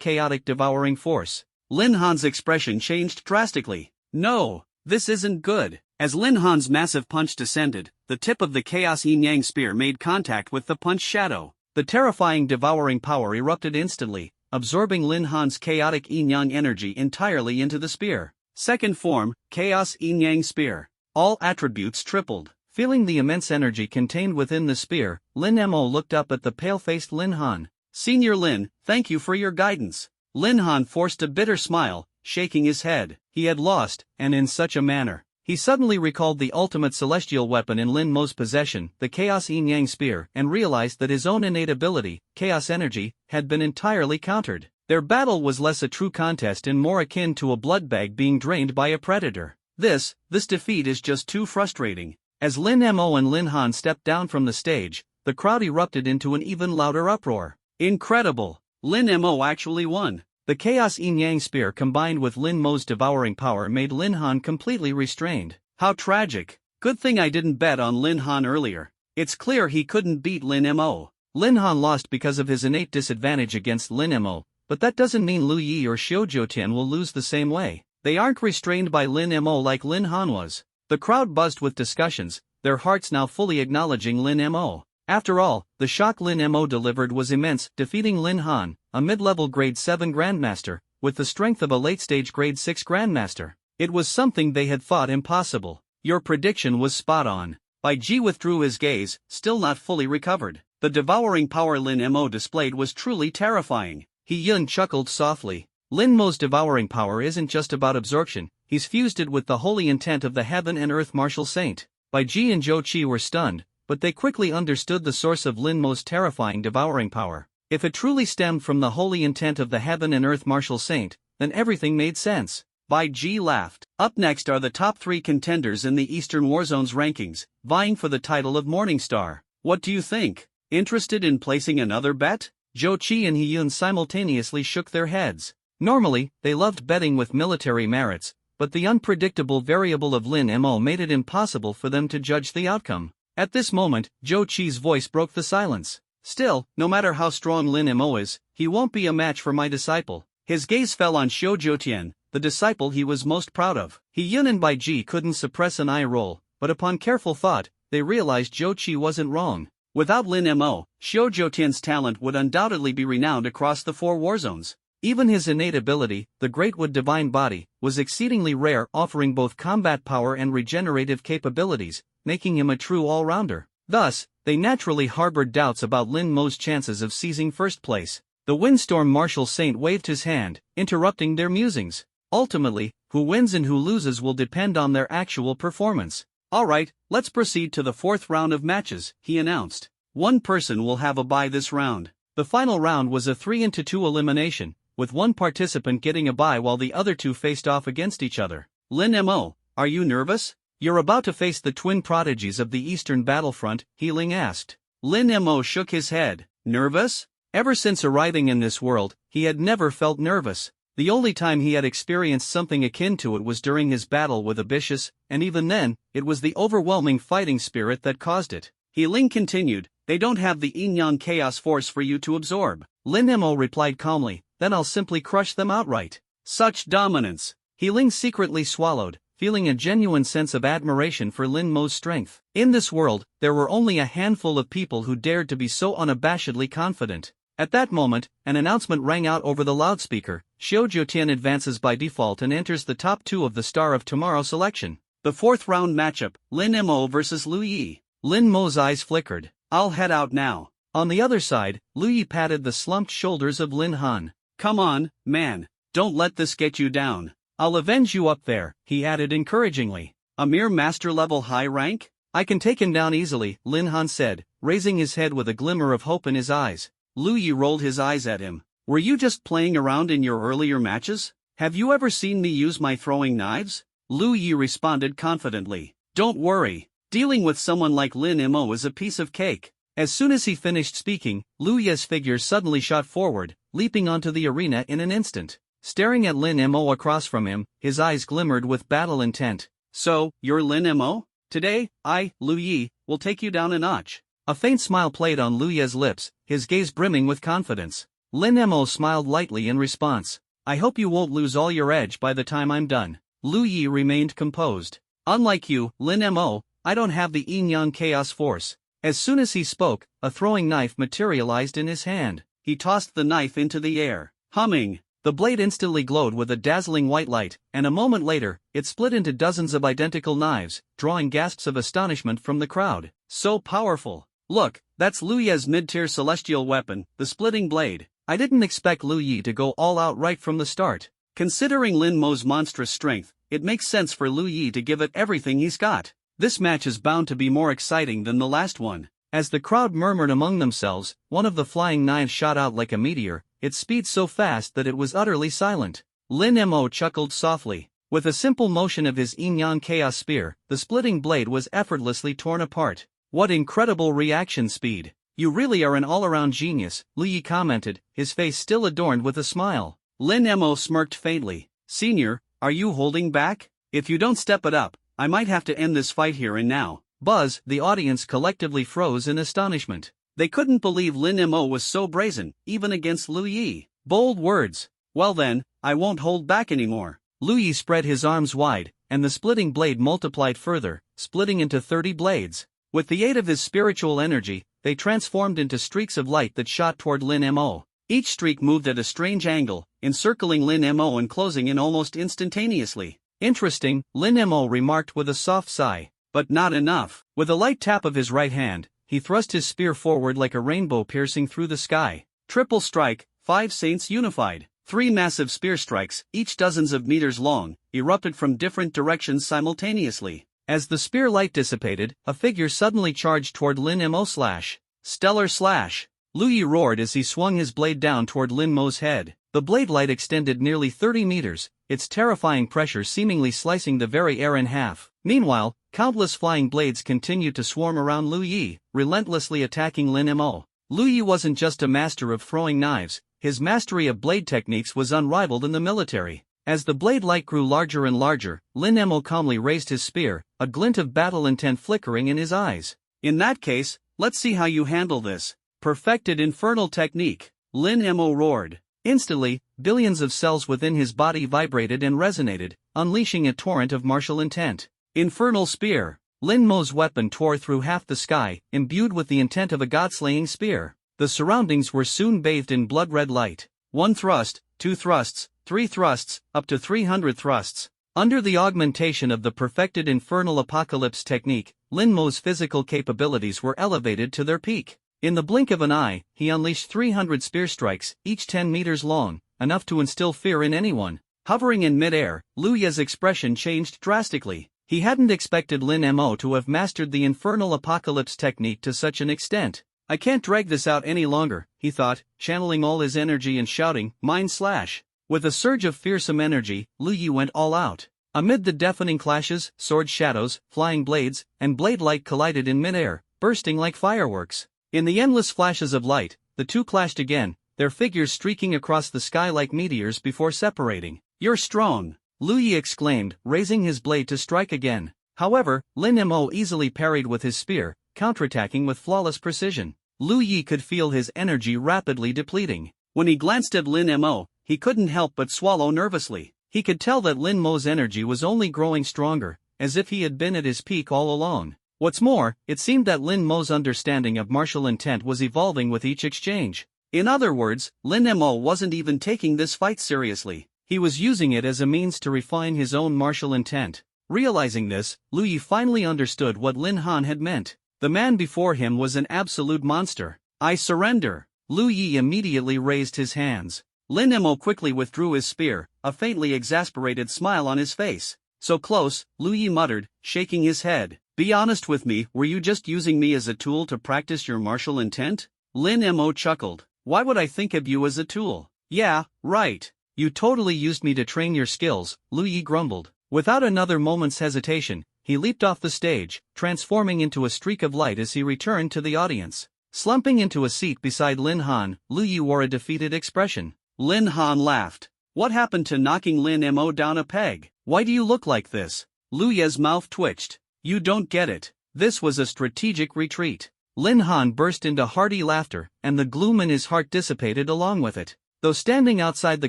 chaotic devouring force. Lin Han's expression changed drastically. No, this isn't good. As Lin Han's massive punch descended, the tip of the Chaos Yin Yang spear made contact with the punch shadow. The terrifying devouring power erupted instantly, absorbing Lin Han's chaotic Yin Yang energy entirely into the spear. Second form, Chaos Yin Yang Spear. All attributes tripled. Feeling the immense energy contained within the spear, Lin Mo looked up at the pale-faced Lin Han. Senior Lin, thank you for your guidance. Lin Han forced a bitter smile, shaking his head. He had lost, and in such a manner. He suddenly recalled the ultimate celestial weapon in Lin Mo's possession, the Chaos Yin Yang spear, and realized that his own innate ability, chaos energy, had been entirely countered. Their battle was less a true contest and more akin to a blood bag being drained by a predator. This defeat is just too frustrating. As Lin Mo and Lin Han stepped down from the stage, the crowd erupted into an even louder uproar. Incredible! Lin Mo actually won. The Chaos Yin Yang spear combined with Lin Mo's devouring power made Lin Han completely restrained. How tragic. Good thing I didn't bet on Lin Han earlier. It's clear he couldn't beat Lin Mo. Lin Han lost because of his innate disadvantage against Lin Mo, but that doesn't mean Lu Yi or Xiao Jiutian will lose the same way. They aren't restrained by Lin Mo like Lin Han was. The crowd buzzed with discussions, their hearts now fully acknowledging Lin Mo. After all, the shock Lin Mo delivered was immense, defeating Lin Han, a mid-level grade 7 Grandmaster, with the strength of a late-stage grade 6 Grandmaster. It was something they had thought impossible. Your prediction was spot on. Bai Ji withdrew his gaze, still not fully recovered. The devouring power Lin Mo displayed was truly terrifying. He Yun chuckled softly. Lin Mo's devouring power isn't just about absorption, he's fused it with the holy intent of the heaven and earth martial saint. Bai Ji and Zhou Qi were stunned, but they quickly understood the source of Lin Mo's terrifying devouring power. If it truly stemmed from the holy intent of the heaven and earth martial saint, then everything made sense. Bai Ji laughed. Up next are the top 3 contenders in the Eastern Warzone's rankings, vying for the title of Morningstar. What do you think? Interested in placing another bet? Zhou Qi and He Yun simultaneously shook their heads. Normally, they loved betting with military merits, but the unpredictable variable of Lin Mo made it impossible for them to judge the outcome. At this moment, Zhou Qi's voice broke the silence. Still, no matter how strong Lin Mo is, he won't be a match for my disciple. His gaze fell on Xiao Jiutian, the disciple he was most proud of. He Yun and Bai Ji couldn't suppress an eye roll, but upon careful thought, they realized Zhou Qi wasn't wrong. Without Lin Mo, Xiao Jiutian's talent would undoubtedly be renowned across the 4 warzones. Even his innate ability, the Greatwood Divine Body, was exceedingly rare, offering both combat power and regenerative capabilities, making him a true all-rounder. Thus, they naturally harbored doubts about Lin Mo's chances of seizing first place. The windstorm Marshal Saint waved his hand, interrupting their musings. Ultimately, who wins and who loses will depend on their actual performance. Alright, let's proceed to the fourth round of matches, he announced. One person will have a bye this round. The final round was a 3-2 elimination, with one participant getting a bye while the other two faced off against each other. Lin Mo, are you nervous? You're about to face the twin prodigies of the Eastern Battlefront, Healing asked. Lin Mo shook his head. Nervous? Ever since arriving in this world, he had never felt nervous. The only time he had experienced something akin to it was during his battle with Abyssus, and even then, it was the overwhelming fighting spirit that caused it. Healing continued, they don't have the yin-yang chaos force for you to absorb. Lin Mo replied calmly, then I'll simply crush them outright. Such dominance. Healing secretly swallowed, feeling a genuine sense of admiration for Lin Mo's strength. In this world, there were only a handful of people who dared to be so unabashedly confident. At that moment, an announcement rang out over the loudspeaker. Xiao Jiutian advances by default and enters the top 2 of the Star of Tomorrow selection. The fourth round matchup, Lin Mo versus Lu Yi. Lin Mo's eyes flickered. I'll head out now. On the other side, Lu Yi patted the slumped shoulders of Lin Han. Come on, man. Don't let this get you down. I'll avenge you up there, he added encouragingly. A mere master-level high rank? I can take him down easily, Lin Han said, raising his head with a glimmer of hope in his eyes. Lu Yi rolled his eyes at him. Were you just playing around in your earlier matches? Have you ever seen me use my throwing knives? Lu Yi responded confidently. Don't worry. Dealing with someone like Lin Mo is a piece of cake. As soon as he finished speaking, Lu Yi's figure suddenly shot forward, leaping onto the arena in an instant. Staring at Lin Mo across from him, his eyes glimmered with battle intent. So, you're Lin Mo? Today, I, Lu Yi, will take you down a notch. A faint smile played on Lu Yi's lips, his gaze brimming with confidence. Lin Mo smiled lightly in response. I hope you won't lose all your edge by the time I'm done. Lu Yi remained composed. Unlike you, Lin Mo, I don't have the yin-yang chaos force. As soon as he spoke, a throwing knife materialized in his hand. He tossed the knife into the air, humming. The blade instantly glowed with a dazzling white light, and a moment later, it split into dozens of identical knives, drawing gasps of astonishment from the crowd. So powerful. Look, that's Lu Yi's mid-tier celestial weapon, the splitting blade. I didn't expect Lu Yi to go all out right from the start. Considering Lin Mo's monstrous strength, it makes sense for Lu Yi to give it everything he's got. This match is bound to be more exciting than the last one. As the crowd murmured among themselves, one of the flying knives shot out like a meteor, its speed so fast that it was utterly silent. Lin Mo chuckled softly. With a simple motion of his yin-yang chaos spear, the splitting blade was effortlessly torn apart. What incredible reaction speed! You really are an all-around genius, Lu Yi commented, his face still adorned with a smile. Lin Mo smirked faintly. Senior, are you holding back? If you don't step it up, I might have to end this fight here and now. Buzz, the audience collectively froze in astonishment. They couldn't believe Lin Mo was so brazen, even against Lu Yi. Bold words. Well then, I won't hold back anymore. Lu Yi spread his arms wide, and the splitting blade multiplied further, splitting into 30 blades. With the aid of his spiritual energy, they transformed into streaks of light that shot toward Lin Mo. Each streak moved at a strange angle, encircling Lin Mo and closing in almost instantaneously. Interesting, Lin Mo remarked with a soft sigh. But not enough. With a light tap of his right hand, he thrust his spear forward like a rainbow piercing through the sky. Triple strike, 5 saints unified. 3 massive spear strikes, each dozens of meters long, erupted from different directions simultaneously. As the spear light dissipated, a figure suddenly charged toward Lin Mo. Stellar slash! Lu Yi roared as he swung his blade down toward Lin Mo's head. The blade light extended nearly 30 meters, its terrifying pressure seemingly slicing the very air in half. Meanwhile, countless flying blades continued to swarm around Lu Yi, relentlessly attacking Lin Mo. Lu Yi wasn't just a master of throwing knives, his mastery of blade techniques was unrivaled in the military. As the blade light grew larger and larger, Lin Mo calmly raised his spear, a glint of battle intent flickering in his eyes. In that case, let's see how you handle this. Perfected infernal technique, Lin Mo roared. Instantly, billions of cells within his body vibrated and resonated, unleashing a torrent of martial intent. Infernal spear. Lin Mo's weapon tore through half the sky, imbued with the intent of a god-slaying spear. The surroundings were soon bathed in blood-red light. 1 thrust, 2 thrusts, 3 thrusts, up to 300 thrusts. Under the augmentation of the perfected infernal apocalypse technique, Lin Mo's physical capabilities were elevated to their peak. In the blink of an eye, he unleashed 300 spear strikes, each 10 meters long, enough to instill fear in anyone. Hovering in mid-air, Liu Ye's expression changed drastically. He hadn't expected Lin Mo to have mastered the infernal apocalypse technique to such an extent. I can't drag this out any longer, he thought, channeling all his energy and shouting, Mind Slash. With a surge of fearsome energy, Liu Yi went all out. Amid the deafening clashes, sword shadows, flying blades, and blade light collided in midair, bursting like fireworks. In the endless flashes of light, the two clashed again, their figures streaking across the sky like meteors before separating. You're strong, Liu Yi exclaimed, raising his blade to strike again. However, Lin Mo easily parried with his spear, counterattacking with flawless precision. Liu Yi could feel his energy rapidly depleting. When he glanced at Lin Mo, he couldn't help but swallow nervously. He could tell that Lin Mo's energy was only growing stronger, as if he had been at his peak all along. What's more, it seemed that Lin Mo's understanding of martial intent was evolving with each exchange. In other words, Lin Mo wasn't even taking this fight seriously. He was using it as a means to refine his own martial intent. Realizing this, Liu Yi finally understood what Lin Han had meant. The man before him was an absolute monster. I surrender. Liu Yi immediately raised his hands. Lin Mo quickly withdrew his spear, a faintly exasperated smile on his face. So close, Liu Yi muttered, shaking his head. Be honest with me, were you just using me as a tool to practice your martial intent? Lin Mo chuckled. Why would I think of you as a tool? Yeah, right. You totally used me to train your skills, Liu Yi grumbled. Without another moment's hesitation, he leaped off the stage, transforming into a streak of light as he returned to the audience. Slumping into a seat beside Lin Han, Liu Yi wore a defeated expression. Lin Han laughed. What happened to knocking Lin Mo down a peg? Why do you look like this? Liu Ye's mouth twitched. You don't get it. This was a strategic retreat. Lin Han burst into hearty laughter, and the gloom in his heart dissipated along with it. Though standing outside the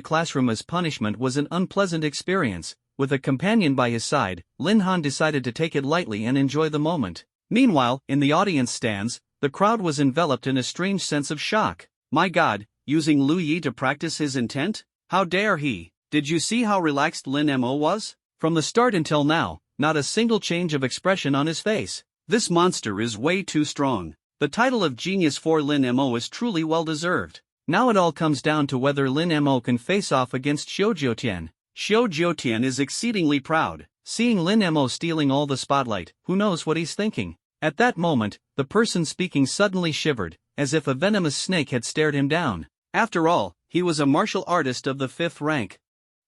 classroom as punishment was an unpleasant experience, with a companion by his side, Lin Han decided to take it lightly and enjoy the moment. Meanwhile, in the audience stands, the crowd was enveloped in a strange sense of shock. My God, using Liu Yi to practice his intent? How dare he? Did you see how relaxed Lin Mo was? From the start until now, not a single change of expression on his face. This monster is way too strong. The title of genius for Lin Mo is truly well deserved. Now it all comes down to whether Lin Mo can face off against Xiu Jiutian. Xiu Jiutian is exceedingly proud. Seeing Lin Mo stealing all the spotlight, who knows what he's thinking? At that moment, the person speaking suddenly shivered, as if a venomous snake had stared him down. After all, he was a martial artist of the 5th rank.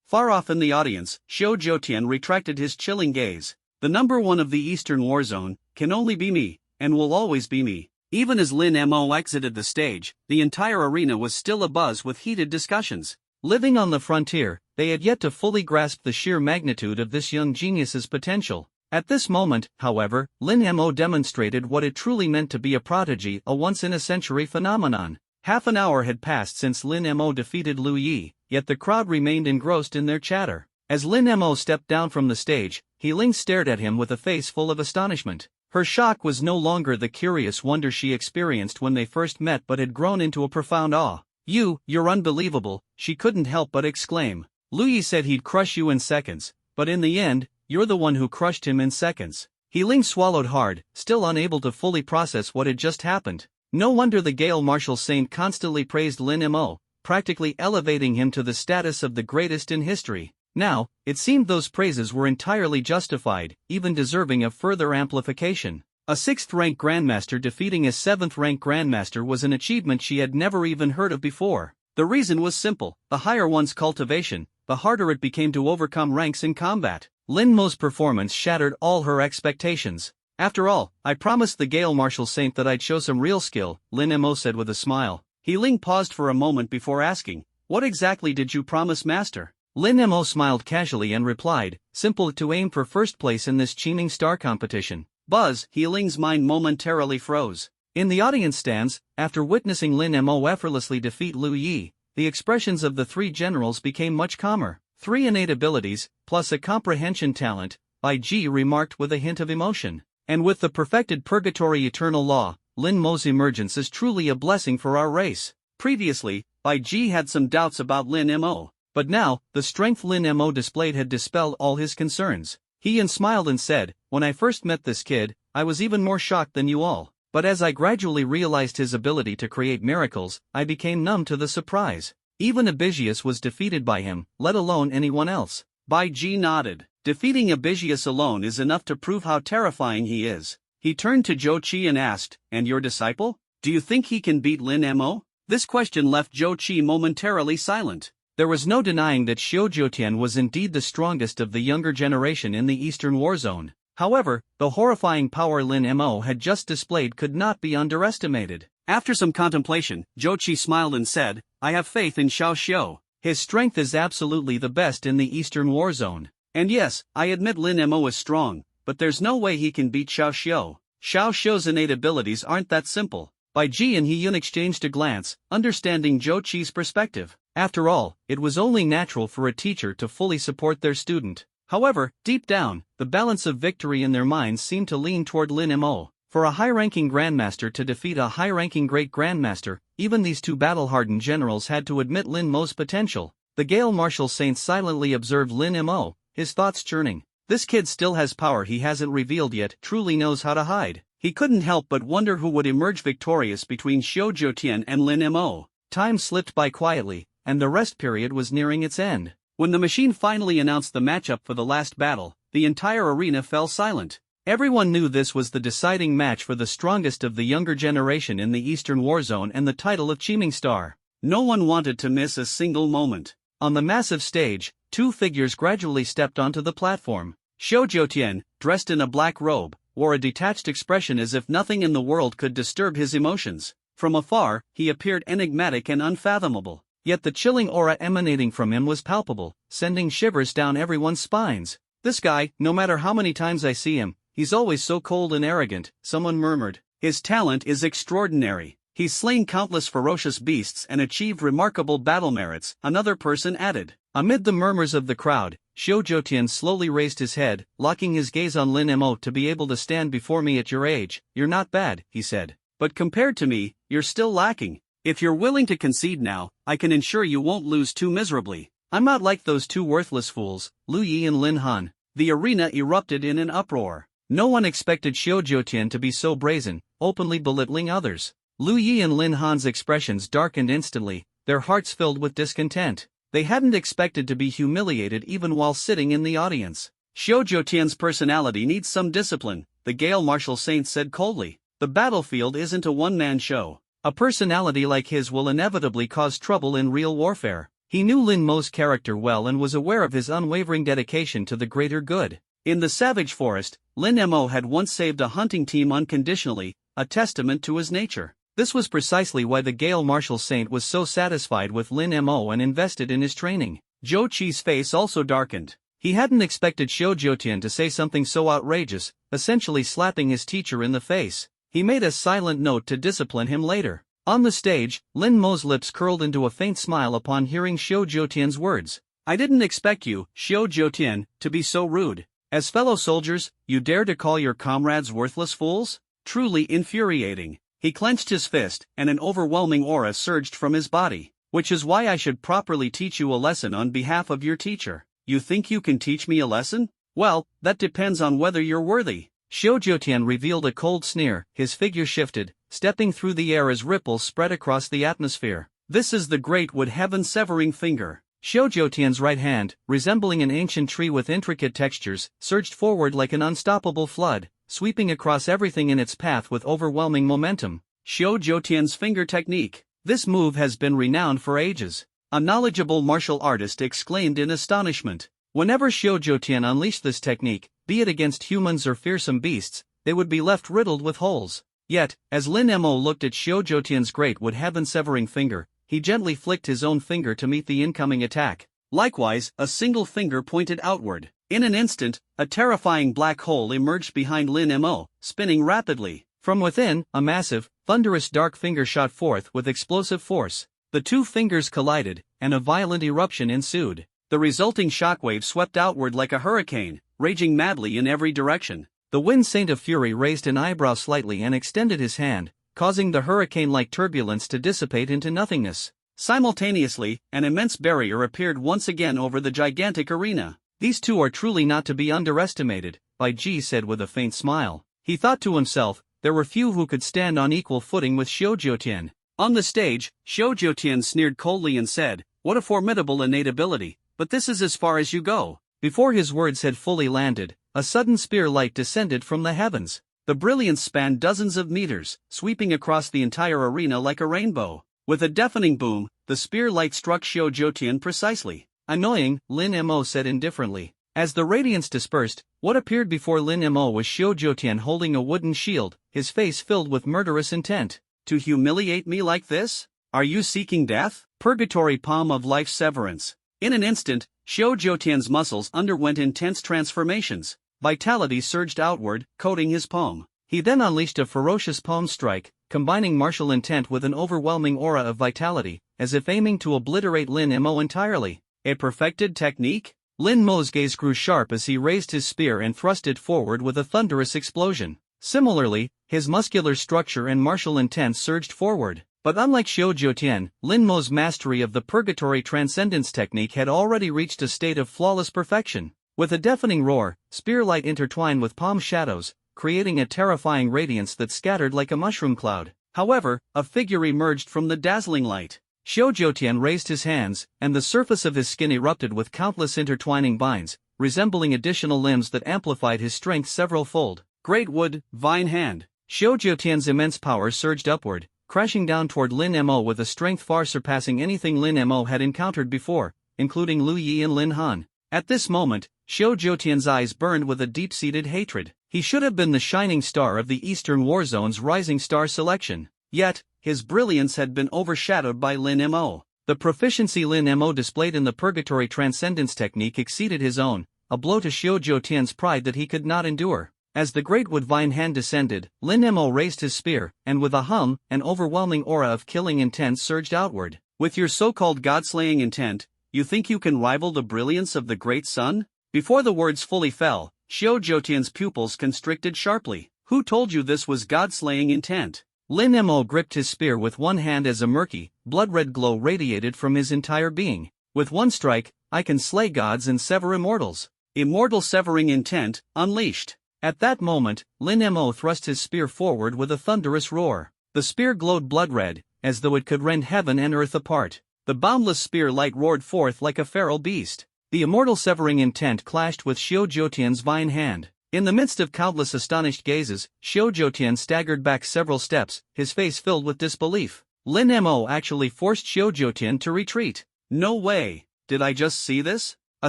Far off in the audience, Xiu Jiutian retracted his chilling gaze. The number one of the Eastern War Zone can only be me, and will always be me. Even as Lin Mo exited the stage, the entire arena was still abuzz with heated discussions. Living on the frontier, they had yet to fully grasp the sheer magnitude of this young genius's potential. At this moment, however, Lin Mo demonstrated what it truly meant to be a prodigy, a once-in-a-century phenomenon. Half an hour had passed since Lin Mo defeated Liu Yi, yet the crowd remained engrossed in their chatter. As Lin Mo stepped down from the stage, He Ling stared at him with a face full of astonishment. Her shock was no longer the curious wonder she experienced when they first met but had grown into a profound awe. You're unbelievable, she couldn't help but exclaim. Liu Yi said he'd crush you in seconds, but in the end, you're the one who crushed him in seconds. He Ling swallowed hard, still unable to fully process what had just happened. No wonder the Gale Martial Saint constantly praised Lin Mo, practically elevating him to the status of the greatest in history. Now, it seemed those praises were entirely justified, even deserving of further amplification. A 6th-rank Grandmaster defeating a 7th-rank Grandmaster was an achievement she had never even heard of before. The reason was simple: the higher one's cultivation, the harder it became to overcome ranks in combat. Lin Mo's performance shattered all her expectations. After all, I promised the Gale Martial Saint that I'd show some real skill, Lin Mo said with a smile. He Ling paused for a moment before asking, what exactly did you promise, Master? Lin Mo smiled casually and replied, simple: to aim for first place in this Cheating Star competition. Buzz, He Ling's mind momentarily froze. In the audience stands, after witnessing Lin Mo effortlessly defeat Liu Yi, the expressions of the three generals became much calmer. 3 innate abilities, plus a comprehension talent, Bai Ji remarked with a hint of emotion. And with the perfected purgatory eternal law, Lin Mo's emergence is truly a blessing for our race. Previously, Bai Ji had some doubts about Lin Mo, But now, the strength Lin Mo displayed had dispelled all his concerns. He smiled and said, "When I first met this kid, I was even more shocked than you all. But as I gradually realized his ability to create miracles, I became numb to the surprise. Even Abisius was defeated by him, let alone anyone else." Bai Ji nodded. Defeating Abisius alone is enough to prove how terrifying he is. He turned to Zhou Qi and asked, "And your disciple? Do you think he can beat Lin Mo?" This question left Zhou Qi momentarily silent. There was no denying that Xiu Jiutian was indeed the strongest of the younger generation in the Eastern War Zone. However, the horrifying power Lin Mo had just displayed could not be underestimated. After some contemplation, Zhou Qi smiled and said, "I have faith in Xiao Xiu. His strength is absolutely the best in the Eastern War Zone. And yes, I admit Lin Mo is strong, but there's no way he can beat Xiao Xiu. Xiao Xiu's innate abilities aren't that simple." Bai Ji and He Yun exchanged a glance, understanding Zhou Qi's perspective. After all, it was only natural for a teacher to fully support their student. However, deep down, the balance of victory in their minds seemed to lean toward Lin Mo. For a high-ranking grandmaster to defeat a high-ranking great grandmaster, even these two battle-hardened generals had to admit Lin Mo's potential. The Gale Martial Saint silently observed Lin Mo, his thoughts churning. This kid still has power he hasn't revealed yet, truly knows how to hide. He couldn't help but wonder who would emerge victorious between Xiu Jiutian and Lin Mo. Time slipped by quietly, and the rest period was nearing its end. When the machine finally announced the matchup for the last battle, the entire arena fell silent. Everyone knew this was the deciding match for the strongest of the younger generation in the Eastern War Zone and the title of Qiming Star. No one wanted to miss a single moment. On the massive stage, two figures gradually stepped onto the platform. Xiu Jiutian, dressed in a black robe, wore a detached expression as if nothing in the world could disturb his emotions. From afar, he appeared enigmatic and unfathomable. Yet the chilling aura emanating from him was palpable, sending shivers down everyone's spines. "This guy, no matter how many times I see him, he's always so cold and arrogant," someone murmured. "His talent is extraordinary. He's slain countless ferocious beasts and achieved remarkable battle merits," another person added. Amid the murmurs of the crowd, Xiu Jiutian slowly raised his head, locking his gaze on Lin Mo. "To be able to stand before me at your age, you're not bad," he said. "But compared to me, you're still lacking. If you're willing to concede now, I can ensure you won't lose too miserably." "I'm not like those two worthless fools, Lu Yi and Lin Han." The arena erupted in an uproar. No one expected Xiu Jiutian to be so brazen, openly belittling others. Lu Yi and Lin Han's expressions darkened instantly, their hearts filled with discontent. They hadn't expected to be humiliated even while sitting in the audience. "Xiu Jiutian's personality needs some discipline," the Gale Martial Saint said coldly. "The battlefield isn't a one-man show. A personality like his will inevitably cause trouble in real warfare." He knew Lin Mo's character well and was aware of his unwavering dedication to the greater good. In the savage forest, Lin Mo had once saved a hunting team unconditionally, a testament to his nature. This was precisely why the Gale Martial Saint was so satisfied with Lin Mo and invested in his training. Zhou Qi's face also darkened. He hadn't expected Xiu Jiutian to say something so outrageous, essentially slapping his teacher in the face. He made a silent note to discipline him later. On the stage, Lin Mo's lips curled into a faint smile upon hearing Xiu Jiutian's words. "I didn't expect you, Xiu Jiutian, to be so rude. As fellow soldiers, you dare to call your comrades worthless fools? Truly infuriating." He clenched his fist, and an overwhelming aura surged from his body. "Which is why I should properly teach you a lesson on behalf of your teacher." "You think you can teach me a lesson? Well, that depends on whether you're worthy." Xiu Jiutian revealed a cold sneer, his figure shifted, stepping through the air as ripples spread across the atmosphere. "This is the great wood heaven-severing finger." Xiu Jiutian's right hand, resembling an ancient tree with intricate textures, surged forward like an unstoppable flood, sweeping across everything in its path with overwhelming momentum. Xiu Jiutian's finger technique. This move has been renowned for ages. A knowledgeable martial artist exclaimed in astonishment. Whenever Xiu Jiutian unleashed this technique, be it against humans or fearsome beasts, they would be left riddled with holes. Yet, as Lin Mo looked at Xiu Jiutian's great wood heaven-severing finger, he gently flicked his own finger to meet the incoming attack. Likewise, a single finger pointed outward. In an instant, a terrifying black hole emerged behind Lin Mo, spinning rapidly. From within, a massive, thunderous dark finger shot forth with explosive force. The two fingers collided, and a violent eruption ensued. The resulting shockwave swept outward like a hurricane, raging madly in every direction. The Wind Saint of Fury raised an eyebrow slightly and extended his hand, causing the hurricane-like turbulence to dissipate into nothingness. Simultaneously, an immense barrier appeared once again over the gigantic arena. These two are truly not to be underestimated, Bai Ji said with a faint smile. He thought to himself, there were few who could stand on equal footing with Xiao Jiutian. On the stage, Xiao Jiutian sneered coldly and said, "What a formidable innate ability, but this is as far as you go." Before his words had fully landed, a sudden spear light descended from the heavens. The brilliance spanned dozens of meters, sweeping across the entire arena like a rainbow. With a deafening boom, the spear light struck Xiao Jiutian precisely. Annoying, Lin Mo said indifferently. As the radiance dispersed, what appeared before Lin Mo was Xiao Jiutian holding a wooden shield, his face filled with murderous intent. To humiliate me like this? Are you seeking death? Purgatory palm of life's severance. In an instant, Xiao Jiutian's muscles underwent intense transformations. Vitality surged outward, coating his palm. He then unleashed a ferocious palm strike, combining martial intent with an overwhelming aura of vitality, as if aiming to obliterate Lin Mo entirely. A perfected technique? Lin Mo's gaze grew sharp as he raised his spear and thrust it forward with a thunderous explosion. Similarly, his muscular structure and martial intent surged forward. But unlike Xiao Jiutian, Lin Mo's mastery of the Purgatory Transcendence technique had already reached a state of flawless perfection. With a deafening roar, spear light intertwined with palm shadows, creating a terrifying radiance that scattered like a mushroom cloud. However, a figure emerged from the dazzling light. Xiao Jiutian raised his hands, and the surface of his skin erupted with countless intertwining vines, resembling additional limbs that amplified his strength several-fold. Great wood, vine hand. Xiao Jiutian's immense power surged upward, crashing down toward Lin Mo with a strength far surpassing anything Lin Mo had encountered before, including Lu Yi and Lin Han. At this moment, Xiao Jiutian's eyes burned with a deep-seated hatred. He should have been the shining star of the Eastern War Zone's rising star selection. Yet, his brilliance had been overshadowed by Lin Mo. The proficiency Lin Mo displayed in the Purgatory Transcendence technique exceeded his own, a blow to Xiao Jiutian's pride that he could not endure. As the great wood vine hand descended, Lin Mo raised his spear, and with a hum, an overwhelming aura of killing intent surged outward. With your so-called god-slaying intent, you think you can rival the brilliance of the great sun? Before the words fully fell, Xiao Jiutian's pupils constricted sharply. Who told you this was god-slaying intent? Lin Mo gripped his spear with one hand as a murky, blood-red glow radiated from his entire being. With one strike, I can slay gods and sever immortals. Immortal severing intent, unleashed. At that moment, Lin Mo thrust his spear forward with a thunderous roar. The spear glowed blood-red, as though it could rend heaven and earth apart. The boundless spear light roared forth like a feral beast. The immortal severing intent clashed with Xiao Jiutian's vine hand. In the midst of countless astonished gazes, Xiao Jiutian staggered back several steps, his face filled with disbelief. Lin Mo actually forced Xiao Jiutian to retreat. No way, did I just see this? A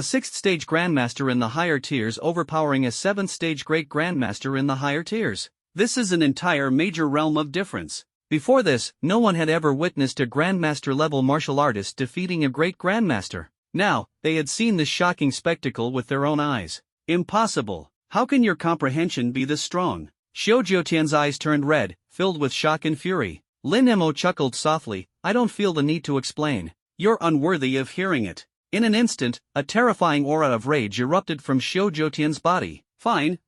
6th-stage Grandmaster in the higher tiers overpowering a 7th-stage Great Grandmaster in the higher tiers. This is an entire major realm of difference. Before this, no one had ever witnessed a Grandmaster-level martial artist defeating a Great Grandmaster. Now, they had seen this shocking spectacle with their own eyes. Impossible. How can your comprehension be this strong? Xiao Jiutian's eyes turned red, filled with shock and fury. Lin Mo chuckled softly, I don't feel the need to explain. You're unworthy of hearing it. In an instant, a terrifying aura of rage erupted from Xiao Jiutian's body. Fine.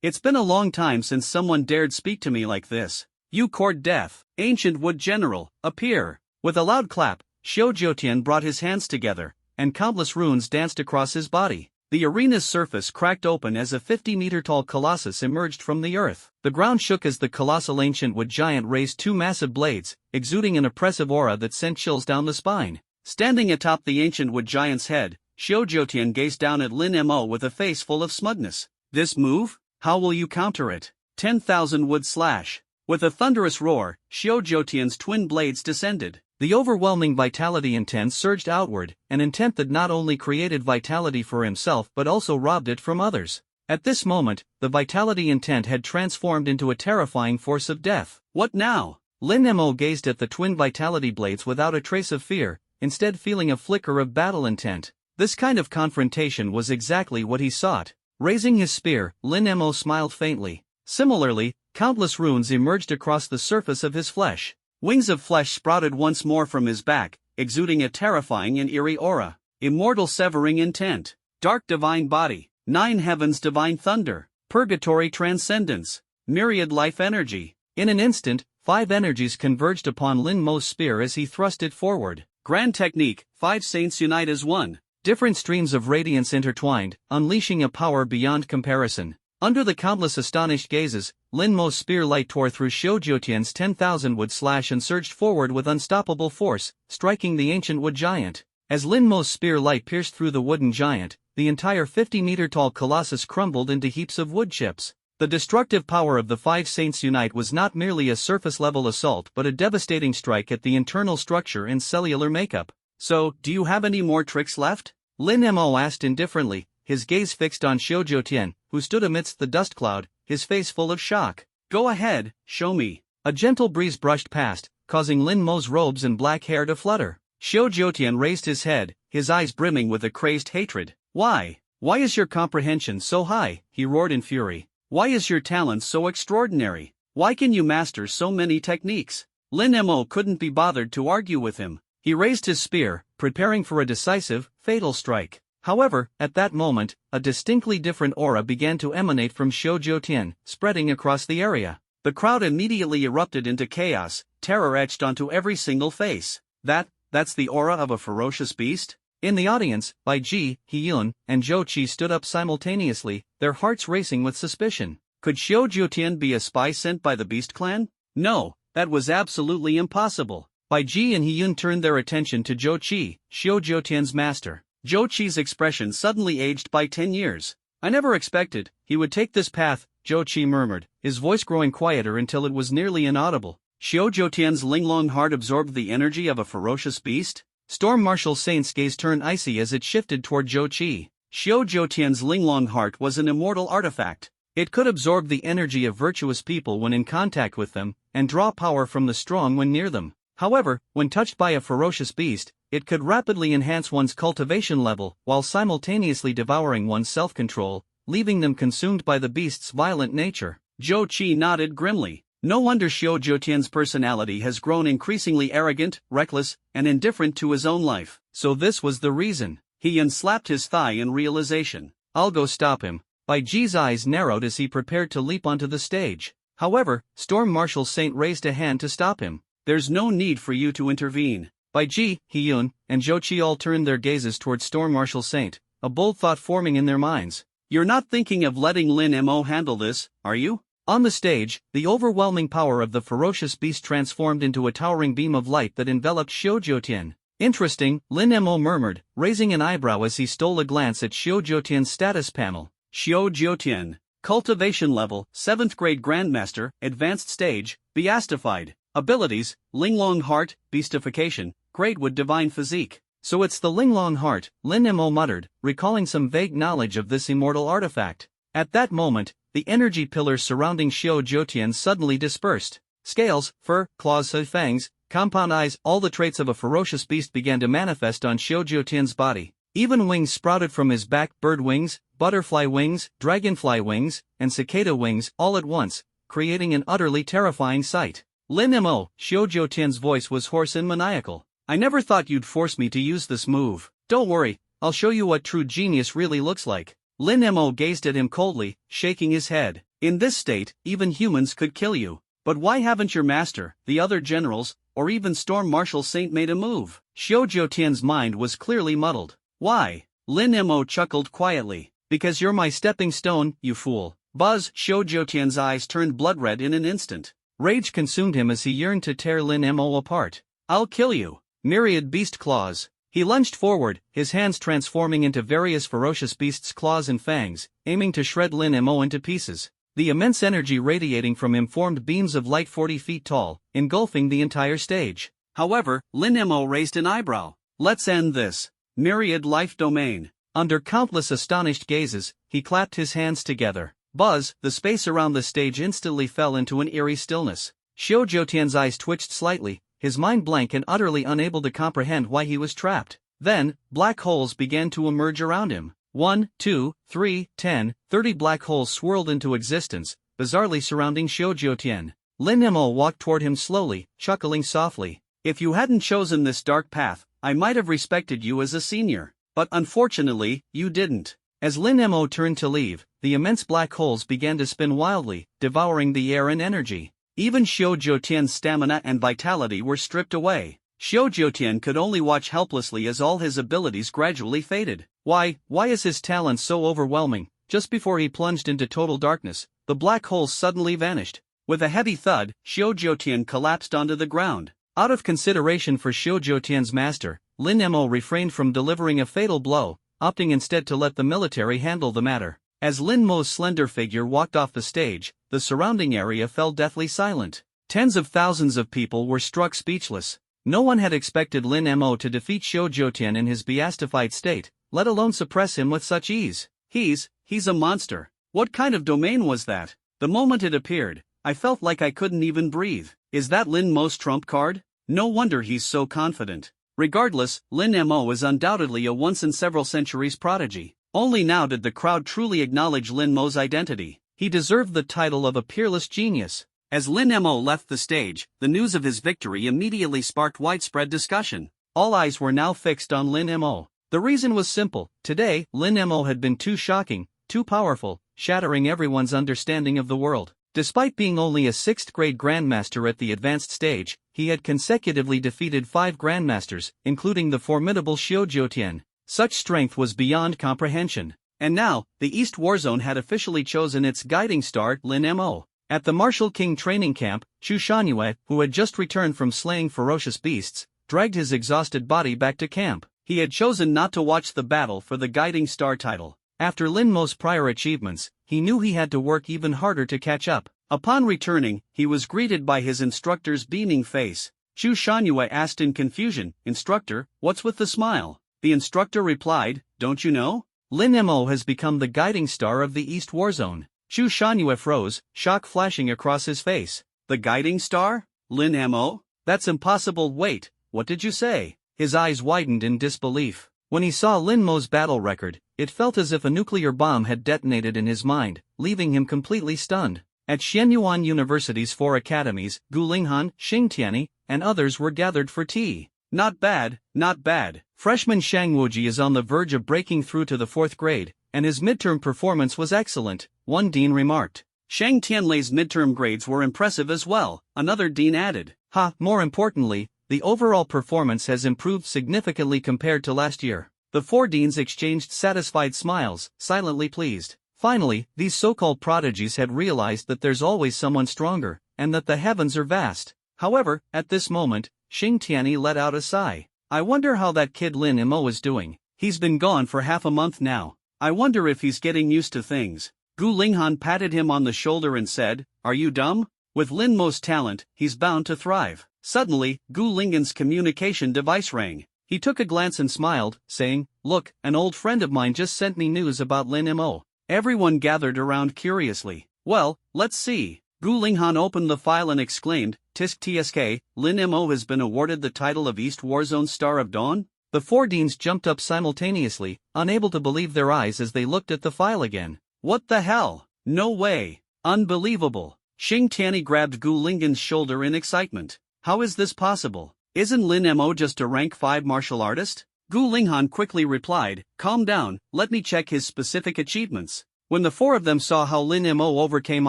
It's been a long time since someone dared speak to me like this. You court death, ancient wood general, appear. With a loud clap, Xiao Jiutian brought his hands together, and countless runes danced across his body. The arena's surface cracked open as a 50-meter-tall colossus emerged from the earth. The ground shook as the colossal ancient wood giant raised two massive blades, exuding an oppressive aura that sent chills down the spine. Standing atop the ancient wood giant's head, Xiao Jiutian gazed down at Lin Mo with a face full of smugness. This move? How will you counter it? 10,000 wood slash. With a thunderous roar, Xiao Jiutian's twin blades descended. The overwhelming vitality intent surged outward, an intent that not only created vitality for himself but also robbed it from others. At this moment, the vitality intent had transformed into a terrifying force of death. What now? Lin Mo gazed at the twin vitality blades without a trace of fear, instead feeling a flicker of battle intent. This kind of confrontation was exactly what he sought. Raising his spear, Lin Mo smiled faintly. Similarly, countless runes emerged across the surface of his flesh. Wings of flesh sprouted once more from his back, exuding a terrifying and eerie aura. Immortal severing intent. Dark divine body. 9 heavens divine thunder. Purgatory transcendence. Myriad life energy. In an instant, 5 energies converged upon Lin Mo's spear as he thrust it forward. Grand technique, 5 saints unite as one. Different streams of radiance intertwined, unleashing a power beyond comparison. Under the countless astonished gazes, Lin Mo's spear light tore through Xiao Jiutian's 10,000 wood slash and surged forward with unstoppable force, striking the ancient wood giant. As Lin Mo's spear light pierced through the wooden giant, the entire 50-meter-tall colossus crumbled into heaps of wood chips. The destructive power of the 5 Saints Unite was not merely a surface-level assault but a devastating strike at the internal structure and cellular makeup. So, do you have any more tricks left? Lin Mo asked indifferently, his gaze fixed on Xiao Jiutian, who stood amidst the dust cloud, his face full of shock. Go ahead, show me. A gentle breeze brushed past, causing Lin Mo's robes and black hair to flutter. Xiao Jiutian raised his head, his eyes brimming with a crazed hatred. Why? Why is your comprehension so high? He roared in fury. Why is your talent so extraordinary? Why can you master so many techniques? Lin Mo couldn't be bothered to argue with him. He raised his spear, preparing for a decisive, fatal strike. However, at that moment, a distinctly different aura began to emanate from Xiao Jiutian, spreading across the area. The crowd immediately erupted into chaos, terror etched onto every single face. That's the aura of a ferocious beast? In the audience, Bai Ji, He-yun, and Zhou Qi stood up simultaneously, their hearts racing with suspicion. Could Xiao Jiutian be a spy sent by the Beast Clan? No, that was absolutely impossible. Bai Ji and He-yun turned their attention to Zhou Qi, Xiao Jiutian's master. Zhou Qi's expression suddenly aged by 10 years. I never expected he would take this path, Zhou Qi murmured, his voice growing quieter until it was nearly inaudible. Xiao Jiutian's Linglong heart absorbed the energy of a ferocious beast? Storm Marshal Saint's gaze turned icy as it shifted toward Zhou Qi. Xiao Jiutian's Linglong heart was an immortal artifact. It could absorb the energy of virtuous people when in contact with them, and draw power from the strong when near them. However, when touched by a ferocious beast, it could rapidly enhance one's cultivation level while simultaneously devouring one's self-control, leaving them consumed by the beast's violent nature. Zhou Qi nodded grimly. No wonder Xiao Jiutian's personality has grown increasingly arrogant, reckless, and indifferent to his own life. So this was the reason. He slapped his thigh in realization. I'll go stop him. Bai Ji's eyes narrowed as he prepared to leap onto the stage. However, Storm Marshal Saint raised a hand to stop him. There's no need for you to intervene. Bai Ji, He-yun, and Zhou Qi all turned their gazes towards Storm Marshal Saint, a bold thought forming in their minds. You're not thinking of letting Lin Mo handle this, are you? On the stage, the overwhelming power of the ferocious beast transformed into a towering beam of light that enveloped Xiao Jiutian. Interesting, Lin Mo murmured, raising an eyebrow as he stole a glance at Xiao Jiutian's status panel. Xiao Jiutian, cultivation level, 7th grade Grandmaster, advanced stage, beastified. Abilities, Linglong heart, beastification, great wood divine physique. So it's the Linglong heart, Lin Mo muttered, recalling some vague knowledge of this immortal artifact. At that moment, the energy pillars surrounding Xiao Jiutian suddenly dispersed. Scales, fur, claws, fangs, compound eyes, all the traits of a ferocious beast began to manifest on Xiao Jiutian's body. Even wings sprouted from his back, bird wings, butterfly wings, dragonfly wings, and cicada wings, all at once, creating an utterly terrifying sight. Lin Mo, Xiao Jiutian's voice was hoarse and maniacal. I never thought you'd force me to use this move. Don't worry, I'll show you what true genius really looks like. Lin Mo gazed at him coldly, shaking his head. In this state, even humans could kill you. But why haven't your master, the other generals, or even Storm Marshal Saint made a move? Xiao Jiutian's mind was clearly muddled. Why? Lin Mo chuckled quietly. Because you're my stepping stone, you fool. Buzz! Xiao Jiutian's eyes turned blood red in an instant. Rage consumed him as he yearned to tear Lin Mo apart. I'll kill you. Myriad beast claws. He lunged forward, his hands transforming into various ferocious beasts' claws and fangs, aiming to shred Lin Mo into pieces. The immense energy radiating from him formed beams of light 40 feet tall, engulfing the entire stage. However, Lin Mo raised an eyebrow. Let's end this. Myriad life domain. Under countless astonished gazes, he clapped his hands together. Buzz! The space around the stage instantly fell into an eerie stillness. Xiao Jiutian's eyes twitched slightly, his mind blank and utterly unable to comprehend why he was trapped. Then, black holes began to emerge around him. 1, 2, 3, 10, 30 black holes swirled into existence, bizarrely surrounding Xiao Jiutian. Lin Mo walked toward him slowly, chuckling softly. If you hadn't chosen this dark path, I might have respected you as a senior. But unfortunately, you didn't. As Lin Mo turned to leave, the immense black holes began to spin wildly, devouring the air and energy. Even Xiao Jiutian's stamina and vitality were stripped away. Xiao Jiutian could only watch helplessly as all his abilities gradually faded. Why is his talent so overwhelming? Just before he plunged into total darkness, the black hole suddenly vanished. With a heavy thud, Xiao Jiutian collapsed onto the ground. Out of consideration for Xiao Jiutian's master, Lin Mo refrained from delivering a fatal blow, opting instead to let the military handle the matter. As Lin Mo's slender figure walked off the stage, the surrounding area fell deathly silent. Tens of thousands of people were struck speechless. No one had expected Lin Mo to defeat Xiao Jiutian in his beastified state, let alone suppress him with such ease. He's a monster. What kind of domain was that? The moment it appeared, I felt like I couldn't even breathe. Is that Lin Mo's trump card? No wonder he's so confident. Regardless, Lin Mo is undoubtedly a once-in-several-centuries prodigy. Only now did the crowd truly acknowledge Lin Mo's identity. He deserved the title of a peerless genius. As Lin Mo left the stage, the news of his victory immediately sparked widespread discussion. All eyes were now fixed on Lin Mo. The reason was simple. Today, Lin Mo had been too shocking, too powerful, shattering everyone's understanding of the world. Despite being only a 6th grade grandmaster at the advanced stage, he had consecutively defeated 5 grandmasters, including the formidable Xiao Jiutian. Such strength was beyond comprehension. And now, the East Warzone had officially chosen its guiding star, Lin Mo. At the Martial King training camp, Chu Shangyue, who had just returned from slaying ferocious beasts, dragged his exhausted body back to camp. He had chosen not to watch the battle for the guiding star title. After Lin Mo's prior achievements, he knew he had to work even harder to catch up. Upon returning, he was greeted by his instructor's beaming face. Chu Shangyue asked in confusion, "Instructor, what's with the smile?" The instructor replied, "Don't you know? Lin Mo has become the guiding star of the East Warzone." Chu Shangyue froze, shock flashing across his face. "The guiding star? Lin Mo? That's impossible. Wait, what did you say?" His eyes widened in disbelief. When he saw Lin Mo's battle record, it felt as if a nuclear bomb had detonated in his mind, leaving him completely stunned. At Xianyuan University's 4 academies, Gu Linghan, Xing Tianyi, and others were gathered for tea. Not bad, not bad. Freshman Shang Wuji is on the verge of breaking through to the 4th grade, and his midterm performance was excellent, one dean remarked. Shang Tianlei's midterm grades were impressive as well, another dean added. More importantly, the overall performance has improved significantly compared to last year. The 4 deans exchanged satisfied smiles, silently pleased. Finally, these so-called prodigies had realized that there's always someone stronger, and that the heavens are vast. However, at this moment, Xing Tianyi let out a sigh. I wonder how that kid Lin Mo is doing. He's been gone for half a month now. I wonder if he's getting used to things. Gu Linghan patted him on the shoulder and said, "Are you dumb? With Lin Mo's talent, he's bound to thrive." Suddenly, Gu Linghan's communication device rang. He took a glance and smiled, saying, "Look, an old friend of mine just sent me news about Lin Mo." Everyone gathered around curiously. "Well, let's see." Gu Linghan opened the file and exclaimed, "Tisk tsk, Lin Mo has been awarded the title of East Warzone Star of Dawn?" The 4 deans jumped up simultaneously, unable to believe their eyes as they looked at the file again. "What the hell? No way! Unbelievable!" Xing Tianyi grabbed Gu Linghan's shoulder in excitement. "How is this possible? Isn't Lin Mo just a rank 5 martial artist?" Gu Linghan quickly replied, "Calm down, let me check his specific achievements." When the 4 of them saw how Lin Mo overcame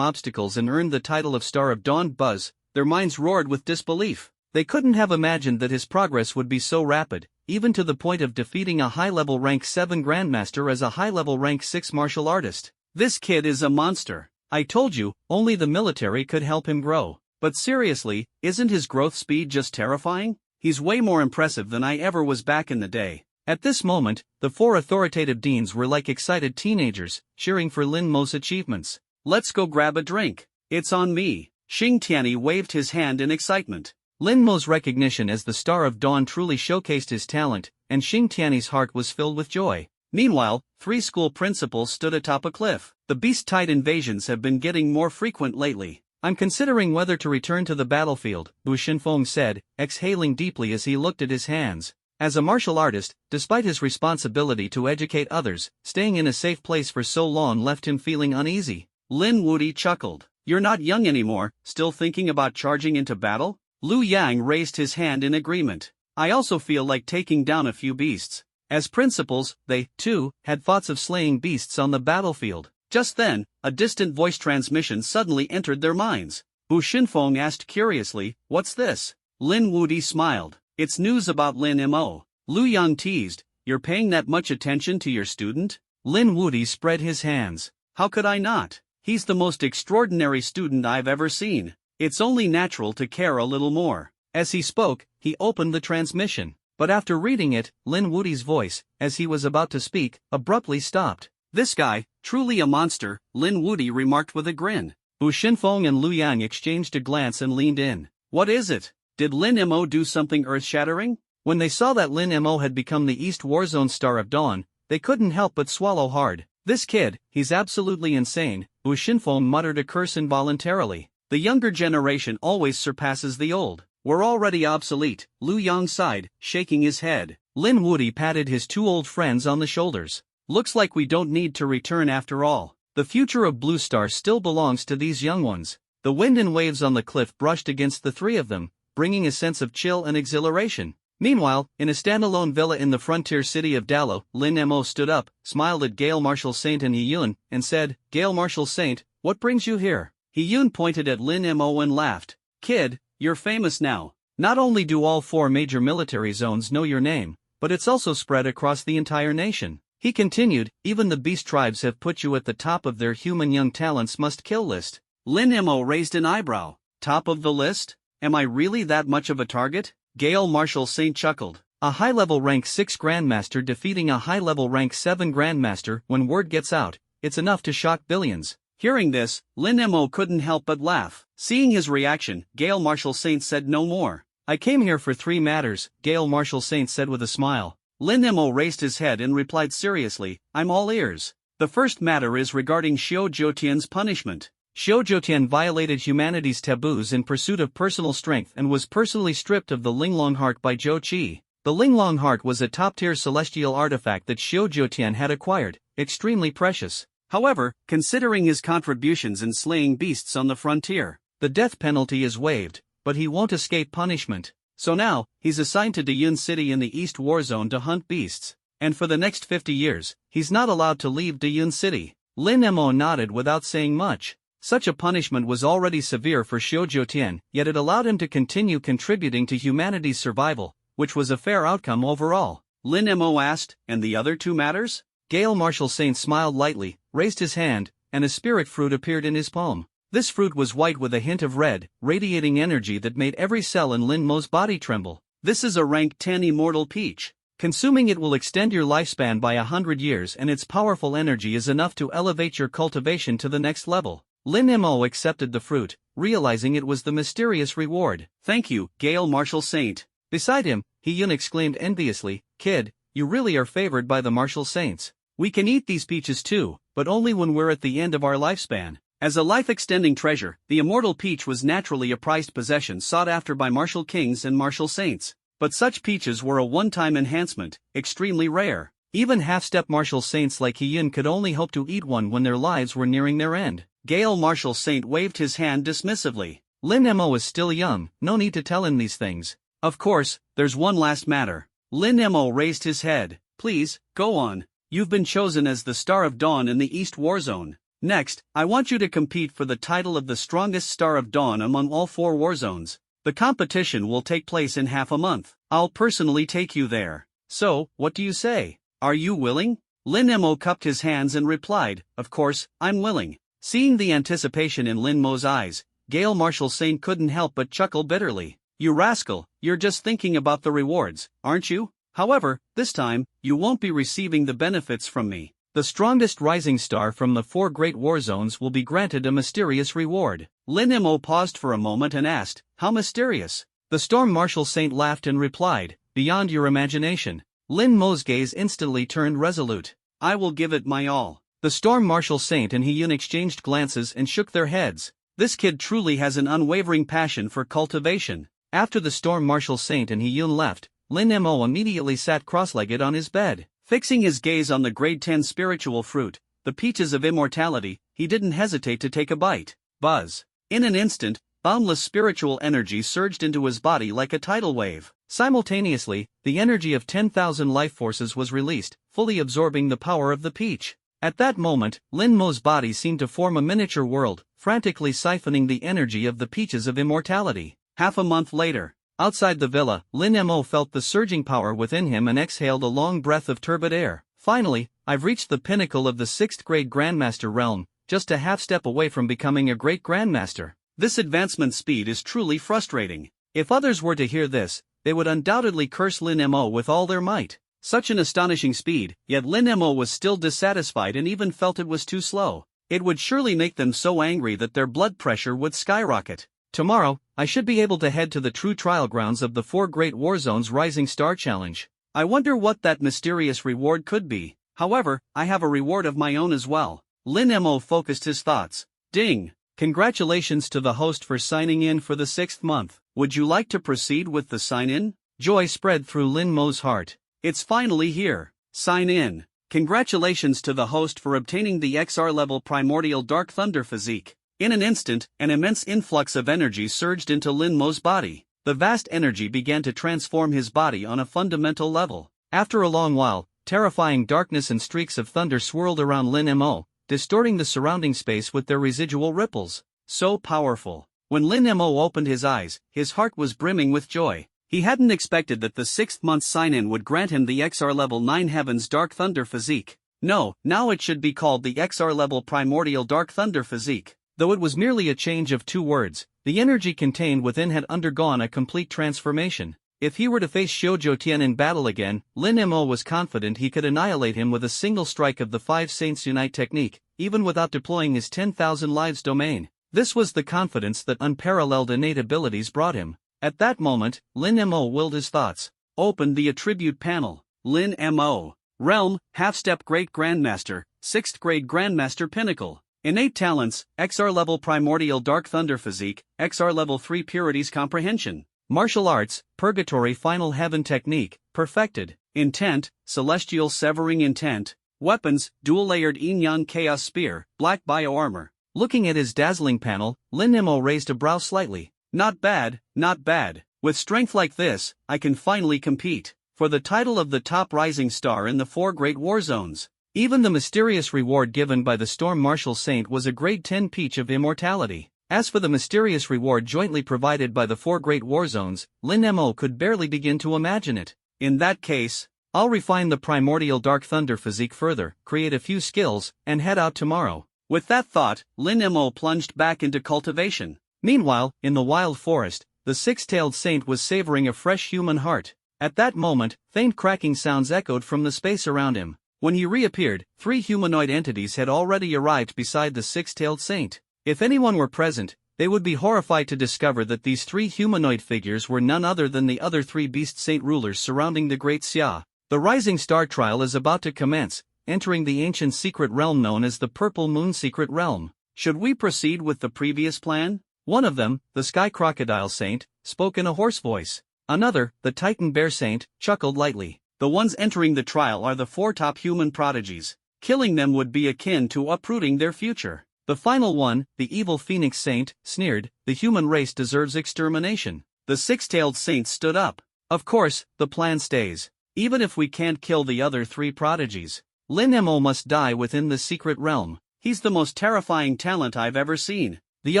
obstacles and earned the title of Star of Dawn Buzz, their minds roared with disbelief. They couldn't have imagined that his progress would be so rapid, even to the point of defeating a high-level rank 7 grandmaster as a high-level rank 6 martial artist. This kid is a monster. I told you, only the military could help him grow. But seriously, isn't his growth speed just terrifying? He's way more impressive than I ever was back in the day. At this moment, the 4 authoritative deans were like excited teenagers, cheering for Lin Mo's achievements. "Let's go grab a drink. It's on me." Xing Tianyi waved his hand in excitement. Lin Mo's recognition as the Star of Dawn truly showcased his talent, and Xing Tianyi's heart was filled with joy. Meanwhile, 3 school principals stood atop a cliff. The beast-tide invasions have been getting more frequent lately. "I'm considering whether to return to the battlefield," Bu Xinfeng said, exhaling deeply as he looked at his hands. As a martial artist, despite his responsibility to educate others, staying in a safe place for so long left him feeling uneasy. Lin Wuti chuckled. "You're not young anymore, still thinking about charging into battle?" Lu Yang raised his hand in agreement. "I also feel like taking down a few beasts." As principals, they, too, had thoughts of slaying beasts on the battlefield. Just then, a distant voice transmission suddenly entered their minds. Bu Shinfeng asked curiously, "What's this?" Lin Wudi smiled. "It's news about Lin Mo." Lu Yang teased, "You're paying that much attention to your student?" Lin Wudi spread his hands. "How could I not? He's the most extraordinary student I've ever seen. It's only natural to care a little more." As he spoke, he opened the transmission. But after reading it, Lin Wudi's voice, as he was about to speak, abruptly stopped. "This guy, truly a monster," Lin Wudi remarked with a grin. Bu Shinfeng and Lu Yang exchanged a glance and leaned in. "What is it? Did Lin Mo do something earth-shattering?" When they saw that Lin Mo had become the East Warzone Star of Dawn, they couldn't help but swallow hard. "This kid, he's absolutely insane," Bu Shinfeng muttered a curse involuntarily. "The younger generation always surpasses the old. We're already obsolete," Lu Yang sighed, shaking his head. Lin Wudi patted his two old friends on the shoulders. "Looks like we don't need to return after all. The future of Blue Star still belongs to these young ones." The wind and waves on the cliff brushed against the three of them, bringing a sense of chill and exhilaration. Meanwhile, in a standalone villa in the frontier city of Dallo, Lin Mo stood up, smiled at Gale Marshal Saint and Hiyun, and said, "Gale Marshal Saint, what brings you here?" Hiyun pointed at Lin Mo and laughed. "Kid, you're famous now. Not only do all 4 major military zones know your name, but it's also spread across the entire nation." He continued, "Even the beast tribes have put you at the top of their human young talents must kill list." Lin Mo raised an eyebrow. "Top of the list? Am I really that much of a target?" Gale Marshal Saint chuckled. "A high-level rank 6 Grandmaster defeating a high-level rank 7 Grandmaster, when word gets out, it's enough to shock billions." Hearing this, Lin Mo couldn't help but laugh. Seeing his reaction, Gale Marshal Saint said no more. "I came here for 3 matters," Gale Marshal Saint said with a smile. Lin Mo raised his head and replied seriously, "I'm all ears. The first matter is regarding Xiao Zhoutian's punishment." Xiao Zhoutian violated humanity's taboos in pursuit of personal strength and was personally stripped of the Linglong Heart by Zhou Qi. The Linglong Heart was a top-tier celestial artifact that Xiao Zhoutian had acquired, extremely precious. However, considering his contributions in slaying beasts on the frontier, the death penalty is waived, but he won't escape punishment. So now, he's assigned to Dayun City in the East Warzone to hunt beasts. And for the next 50 years, he's not allowed to leave Dayun City. Lin Mo nodded without saying much. Such a punishment was already severe for Xiao Zhoutian, yet it allowed him to continue contributing to humanity's survival, which was a fair outcome overall. Lin Mo asked, "And the other 2 matters?" Gale Marshal Saint smiled lightly, raised his hand, and a spirit fruit appeared in his palm. This fruit was white with a hint of red, radiating energy that made every cell in Lin Mo's body tremble. "This is a rank 10 immortal peach. Consuming it will extend your lifespan by 100 years, and its powerful energy is enough to elevate your cultivation to the next level." Lin Mo accepted the fruit, realizing it was the mysterious reward. "Thank you, Gale Marshal Saint." Beside him, Hiyun exclaimed enviously, "Kid, you really are favored by the Marshal Saints. We can eat these peaches too, but only when we're at the end of our lifespan." As a life-extending treasure, the immortal peach was naturally a prized possession sought after by martial kings and martial saints. But such peaches were a one-time enhancement, extremely rare. Even half-step martial saints like Hiyun could only hope to eat one when their lives were nearing their end. Gale Marshal Saint waved his hand dismissively. Lin Mo is still young, no need to tell him these things. "Of course, there's one last matter." Lin Mo raised his head. "Please, go on. You've been chosen as the Star of Dawn in the East Warzone. Next, I want you to compete for the title of the strongest Star of Dawn among all 4 warzones. The competition will take place in half a month. I'll personally take you there. So, what do you say? Are you willing?" Lin Mo cupped his hands and replied, "Of course, I'm willing." Seeing the anticipation in Lin Mo's eyes, Gale Marshal Saint couldn't help but chuckle bitterly. "You rascal, you're just thinking about the rewards, aren't you? However, this time, you won't be receiving the benefits from me. The strongest rising star from the 4 great war zones will be granted a mysterious reward." Lin Mo paused for a moment and asked, "How mysterious?" The Storm Marshal Saint laughed and replied, "Beyond your imagination." Lin Mo's gaze instantly turned resolute. "I will give it my all." The Storm Marshal Saint and Hiyun exchanged glances and shook their heads. This kid truly has an unwavering passion for cultivation. After the Storm Marshal Saint and Hiyun left, Lin Mo immediately sat cross-legged on his bed. Fixing his gaze on the grade 10 spiritual fruit, the peaches of immortality, he didn't hesitate to take a bite. Buzz. In an instant, boundless spiritual energy surged into his body like a tidal wave. Simultaneously, the energy of 10,000 life forces was released, fully absorbing the power of the peach. At that moment, Lin Mo's body seemed to form a miniature world, frantically siphoning the energy of the peaches of immortality. Half a month later, outside the villa, Lin Mo felt the surging power within him and exhaled a long breath of turbid air. Finally, I've reached the pinnacle of the 6th grade Grandmaster realm, just a half step away from becoming a great Grandmaster. This advancement speed is truly frustrating. If others were to hear this, they would undoubtedly curse Lin Mo with all their might. Such an astonishing speed, yet Lin Mo was still dissatisfied and even felt it was too slow. It would surely make them so angry that their blood pressure would skyrocket. Tomorrow, I should be able to head to the true trial grounds of the 4 Great War Zones Rising Star Challenge. I wonder what that mysterious reward could be. However, I have a reward of my own as well. Lin Mo focused his thoughts. Ding! Congratulations to the host for signing in for the 6th month. Would you like to proceed with the sign-in? Joy spread through Lin Mo's heart. It's finally here. Sign in. Congratulations to the host for obtaining the XR-level Primordial Dark Thunder Physique. In an instant, an immense influx of energy surged into Lin Mo's body. The vast energy began to transform his body on a fundamental level. After a long while, terrifying darkness and streaks of thunder swirled around Lin Mo, distorting the surrounding space with their residual ripples. So powerful. When Lin Mo opened his eyes, his heart was brimming with joy. He hadn't expected that the 6th month sign-in would grant him the XR Level 9 Heavens Dark Thunder Physique. No, now it should be called the XR Level Primordial Dark Thunder Physique. Though it was merely a change of 2 words, the energy contained within had undergone a complete transformation. If he were to face Xiuzhou Tian in battle again, Lin Mo was confident he could annihilate him with a single strike of the 5 Saints Unite technique, even without deploying his 10,000 lives domain. This was the confidence that unparalleled innate abilities brought him. At that moment, Lin Mo willed his thoughts. Open the attribute panel. Lin Mo. Realm, Half-Step Great Grandmaster, 6th Grade Grandmaster Pinnacle. Innate Talents, XR Level Primordial Dark Thunder Physique, XR Level 3 Purities Comprehension. Martial Arts, Purgatory Final Heaven Technique, perfected. Intent, Celestial Severing Intent. Weapons, Dual-Layered Yin-Yang Chaos Spear, Black Bioarmor. Looking at his dazzling panel, Lin Mo raised a brow slightly. Not bad, not bad. With strength like this, I can finally compete for the title of the top rising star in the 4 Great War Zones. Even the mysterious reward given by the Storm Martial Saint was a grade 10 peach of immortality. As for the mysterious reward jointly provided by the 4 Great War Zones, Lin Mo could barely begin to imagine it. In that case, I'll refine the Primordial Dark Thunder Physique further, create a few skills, and head out tomorrow. With that thought, Lin Mo plunged back into cultivation. Meanwhile, in the wild forest, the 6-tailed saint was savoring a fresh human heart. At that moment, faint cracking sounds echoed from the space around him. When he reappeared, 3 humanoid entities had already arrived beside the 6-tailed saint. If anyone were present, they would be horrified to discover that these 3 humanoid figures were none other than the other 3 beast saint rulers surrounding the Great Xia. The Rising Star Trial is about to commence, entering the ancient secret realm known as the Purple Moon Secret Realm. Should we proceed with the previous plan? One of them, the Sky Crocodile Saint, spoke in a hoarse voice. Another, the Titan Bear Saint, chuckled lightly. The ones entering the trial are the 4 top human prodigies. Killing them would be akin to uprooting their future. The final one, the Evil Phoenix Saint, sneered, the human race deserves extermination. The 6-tailed saint stood up. Of course, the plan stays. Even if we can't kill the other 3 prodigies, Lin Mo must die within the secret realm. He's the most terrifying talent I've ever seen. The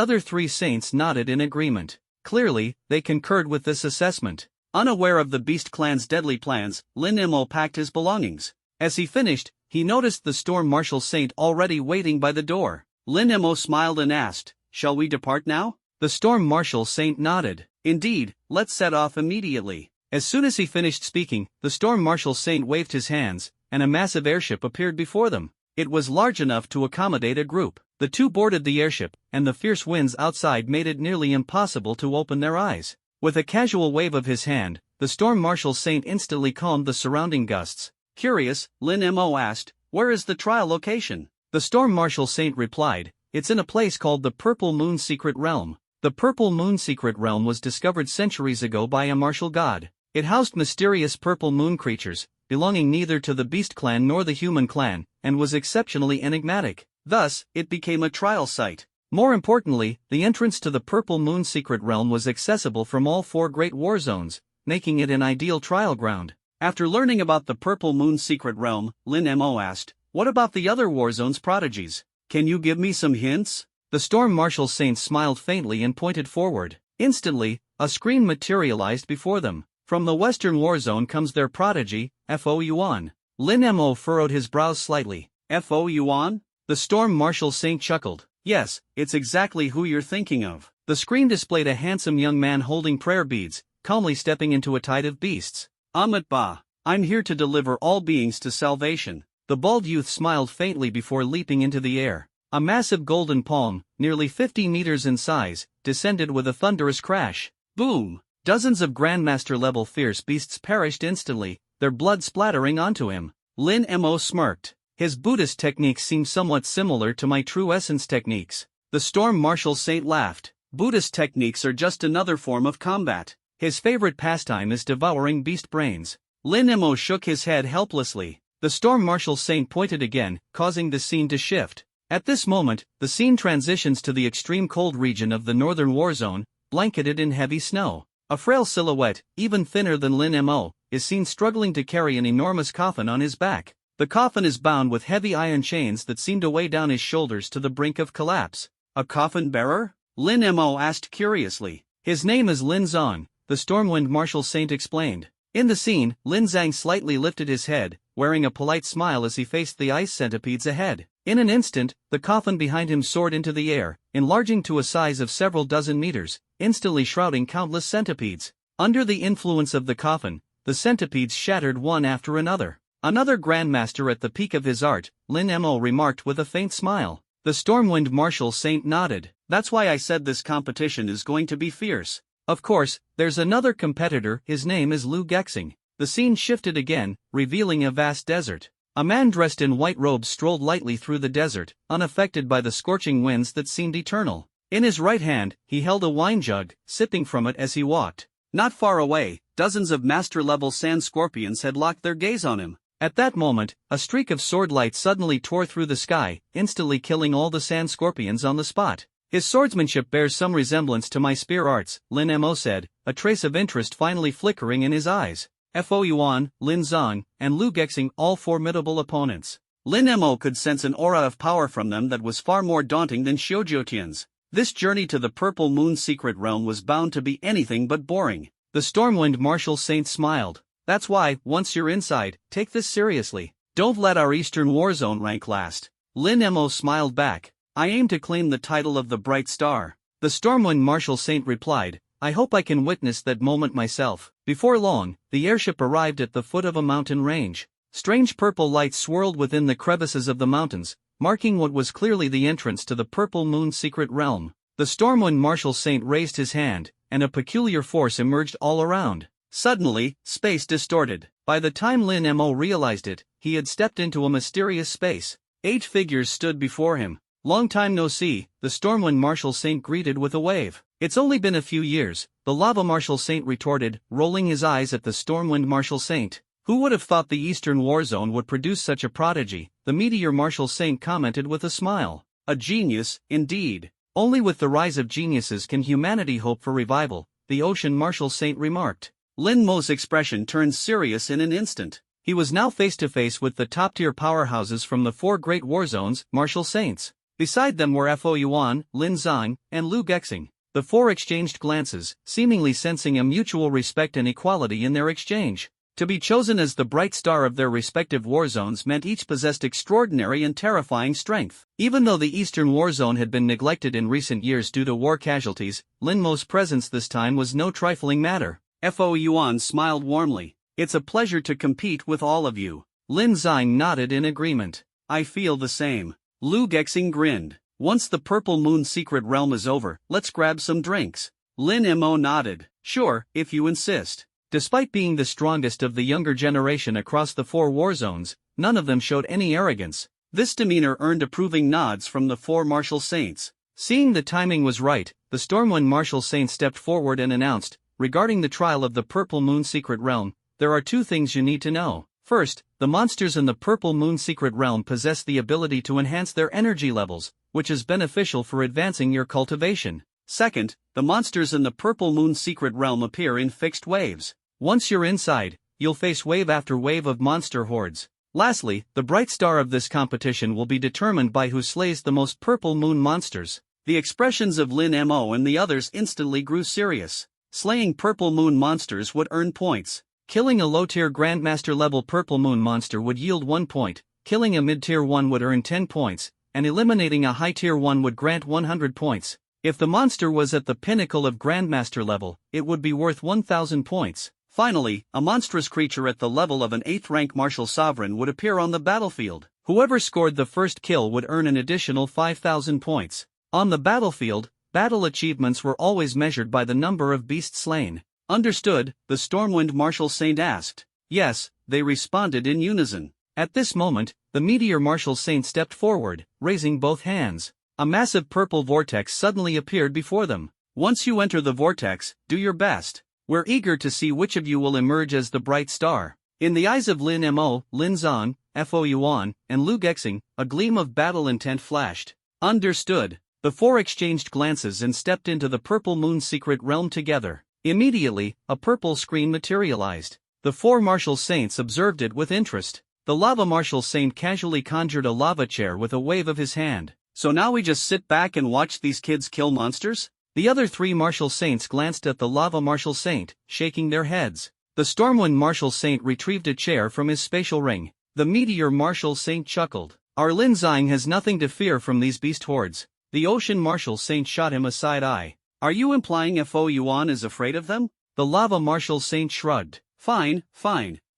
other 3 saints nodded in agreement. Clearly, they concurred with this assessment. Unaware of the Beast Clan's deadly plans, Lin Mo packed his belongings. As he finished, he noticed the Storm Martial Saint already waiting by the door. Lin Mo smiled and asked, "Shall we depart now?" The Storm Martial Saint nodded. "Indeed, let's set off immediately." As soon as he finished speaking, the Storm Martial Saint waved his hands, and a massive airship appeared before them. It was large enough to accommodate a group. The 2 boarded the airship, and the fierce winds outside made it nearly impossible to open their eyes. With a casual wave of his hand, the Storm Martial Saint instantly calmed the surrounding gusts. Curious, Lin Mo asked, "Where is the trial location?" The Storm Martial Saint replied, "It's in a place called the Purple Moon Secret Realm." The Purple Moon Secret Realm was discovered centuries ago by a martial god. It housed mysterious purple moon creatures, belonging neither to the Beast Clan nor the Human Clan, and was exceptionally enigmatic. Thus, it became a trial site. More importantly, the entrance to the Purple Moon Secret Realm was accessible from all 4 Great War Zones, making it an ideal trial ground. After learning about the Purple Moon Secret Realm, Lin Mo asked, What about the other Warzone's prodigies? Can you give me some hints? The Storm Marshal Saint smiled faintly and pointed forward. Instantly, a screen materialized before them. From the Western Warzone comes their prodigy, Fo Yuan. Lin Mo furrowed his brows slightly. Fo Yuan? The Storm Marshal Saint chuckled. Yes, it's exactly who you're thinking of. The screen displayed a handsome young man holding prayer beads, calmly stepping into a tide of beasts. Ahmet Ba, I'm here to deliver all beings to salvation. The bald youth smiled faintly before leaping into the air. A massive golden palm, nearly 50 meters in size, descended with a thunderous crash. Boom! Dozens of Grandmaster-level fierce beasts perished instantly, their blood splattering onto him. Lin Mo smirked. His Buddhist techniques seem somewhat similar to my true essence techniques. The Storm Marshal Saint laughed. Buddhist techniques are just another form of combat. His favorite pastime is devouring beast brains. Lin Mo shook his head helplessly. The Storm Marshal Saint pointed again, causing the scene to shift. At this moment, the scene transitions to the extreme cold region of the northern Warzone, blanketed in heavy snow. A frail silhouette, even thinner than Lin Mo, is seen struggling to carry an enormous coffin on his back. The coffin is bound with heavy iron chains that seem to weigh down his shoulders to the brink of collapse. A coffin bearer? Lin Mo asked curiously. His name is Lin Zhang, the Stormwind Marshal Saint explained. In the scene, Lin Zhang slightly lifted his head, wearing a polite smile as he faced the ice centipedes ahead. In an instant, the coffin behind him soared into the air, enlarging to a size of several dozen meters, instantly shrouding countless centipedes. Under the influence of the coffin, the centipedes shattered one after another. Another Grandmaster at the peak of his art, Lin Mo remarked with a faint smile. The Stormwind Marshal Saint nodded. That's why I said this competition is going to be fierce. Of course, there's another competitor, his name is Lu Gexing. The scene shifted again, revealing a vast desert. A man dressed in white robes strolled lightly through the desert, unaffected by the scorching winds that seemed eternal. In his right hand, he held a wine jug, sipping from it as he walked. Not far away, dozens of master-level sand scorpions had locked their gaze on him. At that moment, a streak of sword light suddenly tore through the sky, instantly killing all the sand scorpions on the spot. His swordsmanship bears some resemblance to my spear arts, Lin Mo said, a trace of interest finally flickering in his eyes. Fo Yuan, Lin Zhang, and Lu Gexing, all formidable opponents. Lin Mo could sense an aura of power from them that was far more daunting than Xiujiutian's. This journey to the Purple Moon's secret realm was bound to be anything but boring. The Stormwind Marshal Saint smiled. That's why, once you're inside, take this seriously. Don't let our Eastern Warzone rank last. Lin Mo smiled back. I aim to claim the title of the Bright Star. The Stormwind Marshal Saint replied, I hope I can witness that moment myself. Before long, the airship arrived at the foot of a mountain range. Strange purple lights swirled within the crevices of the mountains, marking what was clearly the entrance to the Purple Moon's secret realm. The Stormwind Marshal Saint raised his hand, and a peculiar force emerged all around. Suddenly, space distorted. By the time Lin Mo realized it, he had stepped into a mysterious space. 8 figures stood before him. Long time no see, the Stormwind Marshal Saint greeted with a wave. It's only been a few years, the Lava Marshal Saint retorted, rolling his eyes at the Stormwind Marshal Saint. Who would have thought the Eastern Warzone would produce such a prodigy? The Meteor Marshal Saint commented with a smile. A genius, indeed. Only with the rise of geniuses can humanity hope for revival, the Ocean Marshal Saint remarked. Lin Mo's expression turned serious in an instant. He was now face to face with the top-tier powerhouses from the 4 great Warzones, Marshal Saints. Beside them were Fo Yuan, Lin Zhang, and Lu Gexing. The 4 exchanged glances, seemingly sensing a mutual respect and equality in their exchange. To be chosen as the bright star of their respective Warzones meant each possessed extraordinary and terrifying strength. Even though the Eastern Warzone had been neglected in recent years due to war casualties, Lin Mo's presence this time was no trifling matter. Fo Yuan smiled warmly. It's a pleasure to compete with all of you. Lin Zhang nodded in agreement. I feel the same. Lu Gexing grinned. Once the Purple Moon's secret realm is over, let's grab some drinks. Lin Mo nodded. Sure, if you insist. Despite being the strongest of the younger generation across the 4 Warzones, none of them showed any arrogance. This demeanor earned approving nods from the 4 Marshal Saints. Seeing the timing was right, the Stormwind Marshal Saint stepped forward and announced, regarding the trial of the Purple Moon secret realm, there are 2 things you need to know. First, the monsters in the Purple Moon secret realm possess the ability to enhance their energy levels, which is beneficial for advancing your cultivation. Second, the monsters in the Purple Moon secret realm appear in fixed waves. Once you're inside, you'll face wave after wave of monster hordes. Lastly, the bright star of this competition will be determined by who slays the most purple moon monsters. The expressions of Lin Mo and the others instantly grew serious. Slaying purple moon monsters would earn points. Killing a low-tier Grandmaster level purple moon monster would yield 1 point, killing a mid-tier one would earn 10 points, and eliminating a high-tier one would grant 100 points. If the monster was at the pinnacle of Grandmaster level, it would be worth 1000 points. Finally, a monstrous creature at the level of an 8th rank martial sovereign would appear on the battlefield. Whoever scored the first kill would earn an additional 5000 points. On the battlefield, battle achievements were always measured by the number of beasts slain. Understood, the Stormwind Martial Saint asked. Yes, they responded in unison. At this moment, the Meteor Martial Saint stepped forward, raising both hands. A massive purple vortex suddenly appeared before them. Once you enter the vortex, do your best. We're eager to see which of you will emerge as the bright star. In the eyes of Lin Mo, Lin Zong, Fo Yuan, and Lu Gexing, a gleam of battle intent flashed. Understood. The four exchanged glances and stepped into the Purple Moon secret realm together. Immediately, a purple screen materialized. The four martial saints observed it with interest. The lava martial saint casually conjured a lava chair with a wave of his hand. So now we just sit back and watch these kids kill monsters? The other three martial saints glanced at the lava martial saint, shaking their heads. The Stormwind martial saint retrieved a chair from his spatial ring. The Meteor martial saint chuckled. Our Lin Zong has nothing to fear from these beast hordes. The Ocean martial saint shot him a side eye. Are you implying Fo Yuan is afraid of them? The lava martial saint shrugged. Fine.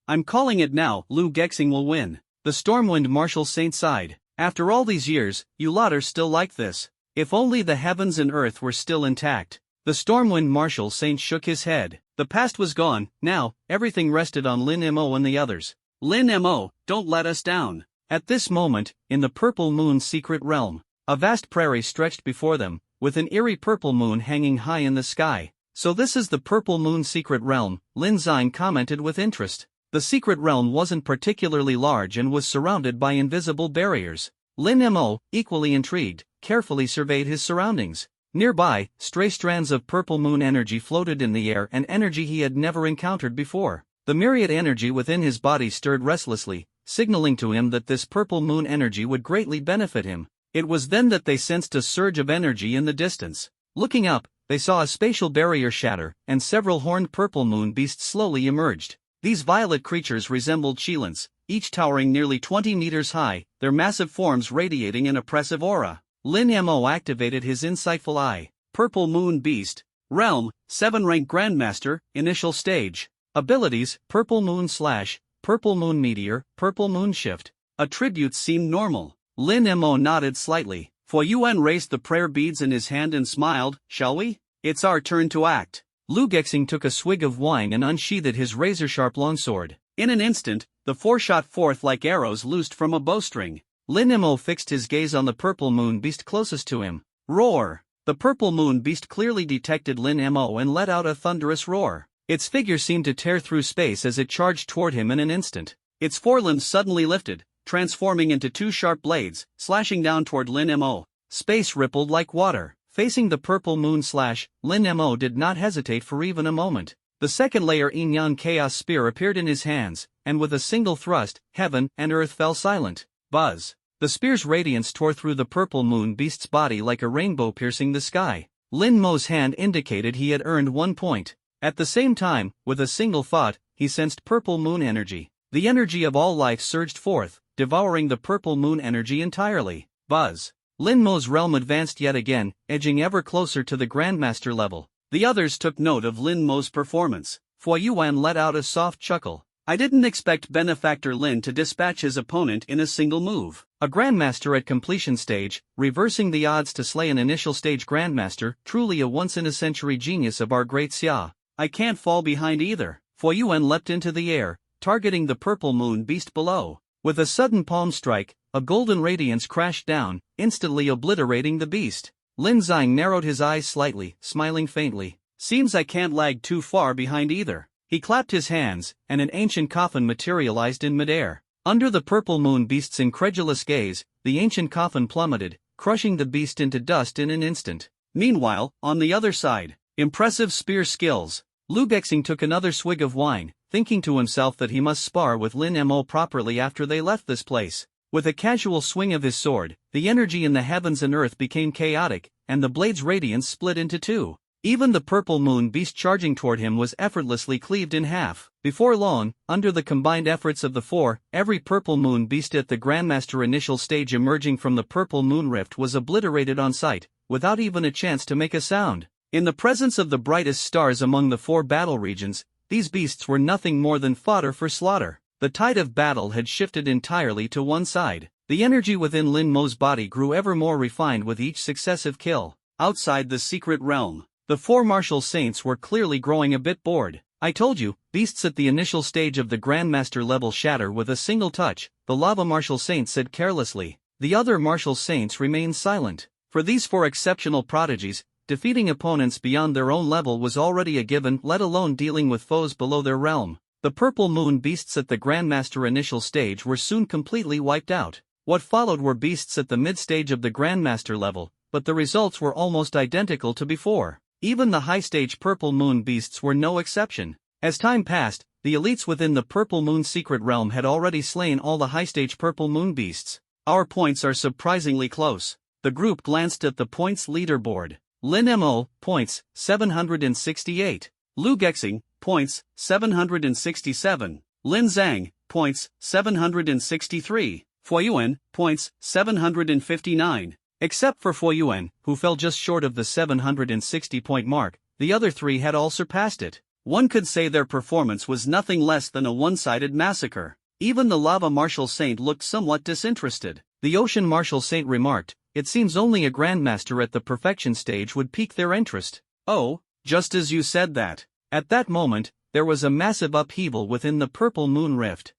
I'm calling it now, Lu Gexing will win. The Stormwind martial saint sighed. After all these years, you lot are still like this. If only the heavens and earth were still intact. The Stormwind martial saint shook his head. The past was gone, now, everything rested on Lin Mo and the others. Lin Mo, don't let us down. At this moment, in the Purple Moon secret realm, a vast prairie stretched before them, with an eerie purple moon hanging high in the sky. So this is the Purple Moon secret realm, Lin Zong commented with interest. The secret realm wasn't particularly large and was surrounded by invisible barriers. Lin Mo, equally intrigued, carefully surveyed his surroundings. Nearby, stray strands of purple moon energy floated in the air, and energy he had never encountered before. The myriad energy within his body stirred restlessly, signaling to him that this purple moon energy would greatly benefit him. It was then that they sensed a surge of energy in the distance. Looking up, they saw a spatial barrier shatter, and several horned purple moon beasts slowly emerged. These violet creatures resembled Chilants, each towering nearly 20 meters high, their massive forms radiating an oppressive aura. Lin Mo activated his insightful eye. Purple Moon Beast. Realm, 7 rank Grandmaster, initial stage. Abilities, Purple Moon Slash, Purple Moon Meteor, Purple Moon Shift. Attributes seemed normal. Lin Mo nodded slightly. Fo Yuan raised the prayer beads in his hand and smiled. Shall we? It's our turn to act. Lu Gexing took a swig of wine and unsheathed his razor-sharp longsword. In an instant, the four shot forth like arrows loosed from a bowstring. Lin Mo fixed his gaze on the purple moon beast closest to him. Roar! The purple moon beast clearly detected Lin Mo and let out a thunderous roar. Its figure seemed to tear through space as it charged toward him in an instant. Its forelimbs suddenly lifted, transforming into 2 sharp blades, slashing down toward Lin Mo. Space rippled like water. Facing the Purple Moon Slash, Lin Mo did not hesitate for even a moment. The second layer Yin Yang Chaos Spear appeared in his hands, and with a single thrust, heaven and earth fell silent. Buzz! The spear's radiance tore through the purple moon beast's body like a rainbow piercing the sky. Lin Mo's hand indicated he had earned 1 point. At the same time, with a single thought, he sensed purple moon energy. The energy of all life surged forth, devouring the purple moon energy entirely. Buzz! Lin Mo's realm advanced yet again, edging ever closer to the Grandmaster level. The others took note of Lin Mo's performance. Fo Yuan let out a soft chuckle. I didn't expect Benefactor Lin to dispatch his opponent in a single move. A Grandmaster at completion stage, reversing the odds to slay an initial stage Grandmaster, truly a once-in-a-century genius of our great Xia. I can't fall behind either. Fo Yuan leapt into the air, targeting the purple moon beast below. With a sudden palm strike, a golden radiance crashed down, instantly obliterating the beast. Lin Zong narrowed his eyes slightly, smiling faintly. Seems I can't lag too far behind either. He clapped his hands, and an ancient coffin materialized in midair. Under the purple moon beast's incredulous gaze, the ancient coffin plummeted, crushing the beast into dust in an instant. Meanwhile, on the other side, impressive spear skills. Lu Gexing took another swig of wine, thinking to himself that he must spar with Lin Mo properly after they left this place. With a casual swing of his sword, the energy in the heavens and earth became chaotic, and the blade's radiance split into two. Even the purple moon beast charging toward him was effortlessly cleaved in half. Before long, under the combined efforts of the four, every purple moon beast at the Grandmaster initial stage emerging from the purple moon rift was obliterated on sight, without even a chance to make a sound. In the presence of the brightest stars among the four battle regions, these beasts were nothing more than fodder for slaughter. The tide of battle had shifted entirely to one side. The energy within Lin Mo's body grew ever more refined with each successive kill. Outside the secret realm, the four martial saints were clearly growing a bit bored. I told you, beasts at the initial stage of the Grandmaster level shatter with a single touch, the lava martial saint said carelessly. The other martial saints remained silent. For these four exceptional prodigies, defeating opponents beyond their own level was already a given, let alone dealing with foes below their realm. The purple moon beasts at the Grandmaster initial stage were soon completely wiped out. What followed were beasts at the mid-stage of the Grandmaster level, but the results were almost identical to before. Even the high-stage purple moon beasts were no exception. As time passed, the elites within the purple moon secret realm had already slain all the high-stage purple moon beasts. Our points are surprisingly close. The group glanced at the points leaderboard. Lin Mo, points, 768. Lu Gexing, points, 767. Lin Zhang, points, 763. Fueyuan, points, 759. Except for Fueyuan, who fell just short of the 760-point mark, the other three had all surpassed it. One could say their performance was nothing less than a one-sided massacre. Even the lava martial saint looked somewhat disinterested. The ocean martial saint remarked, "It seems only a grandmaster at the perfection stage would pique their interest." Oh, just as you said that. At that moment, there was a massive upheaval within the purple moon rift.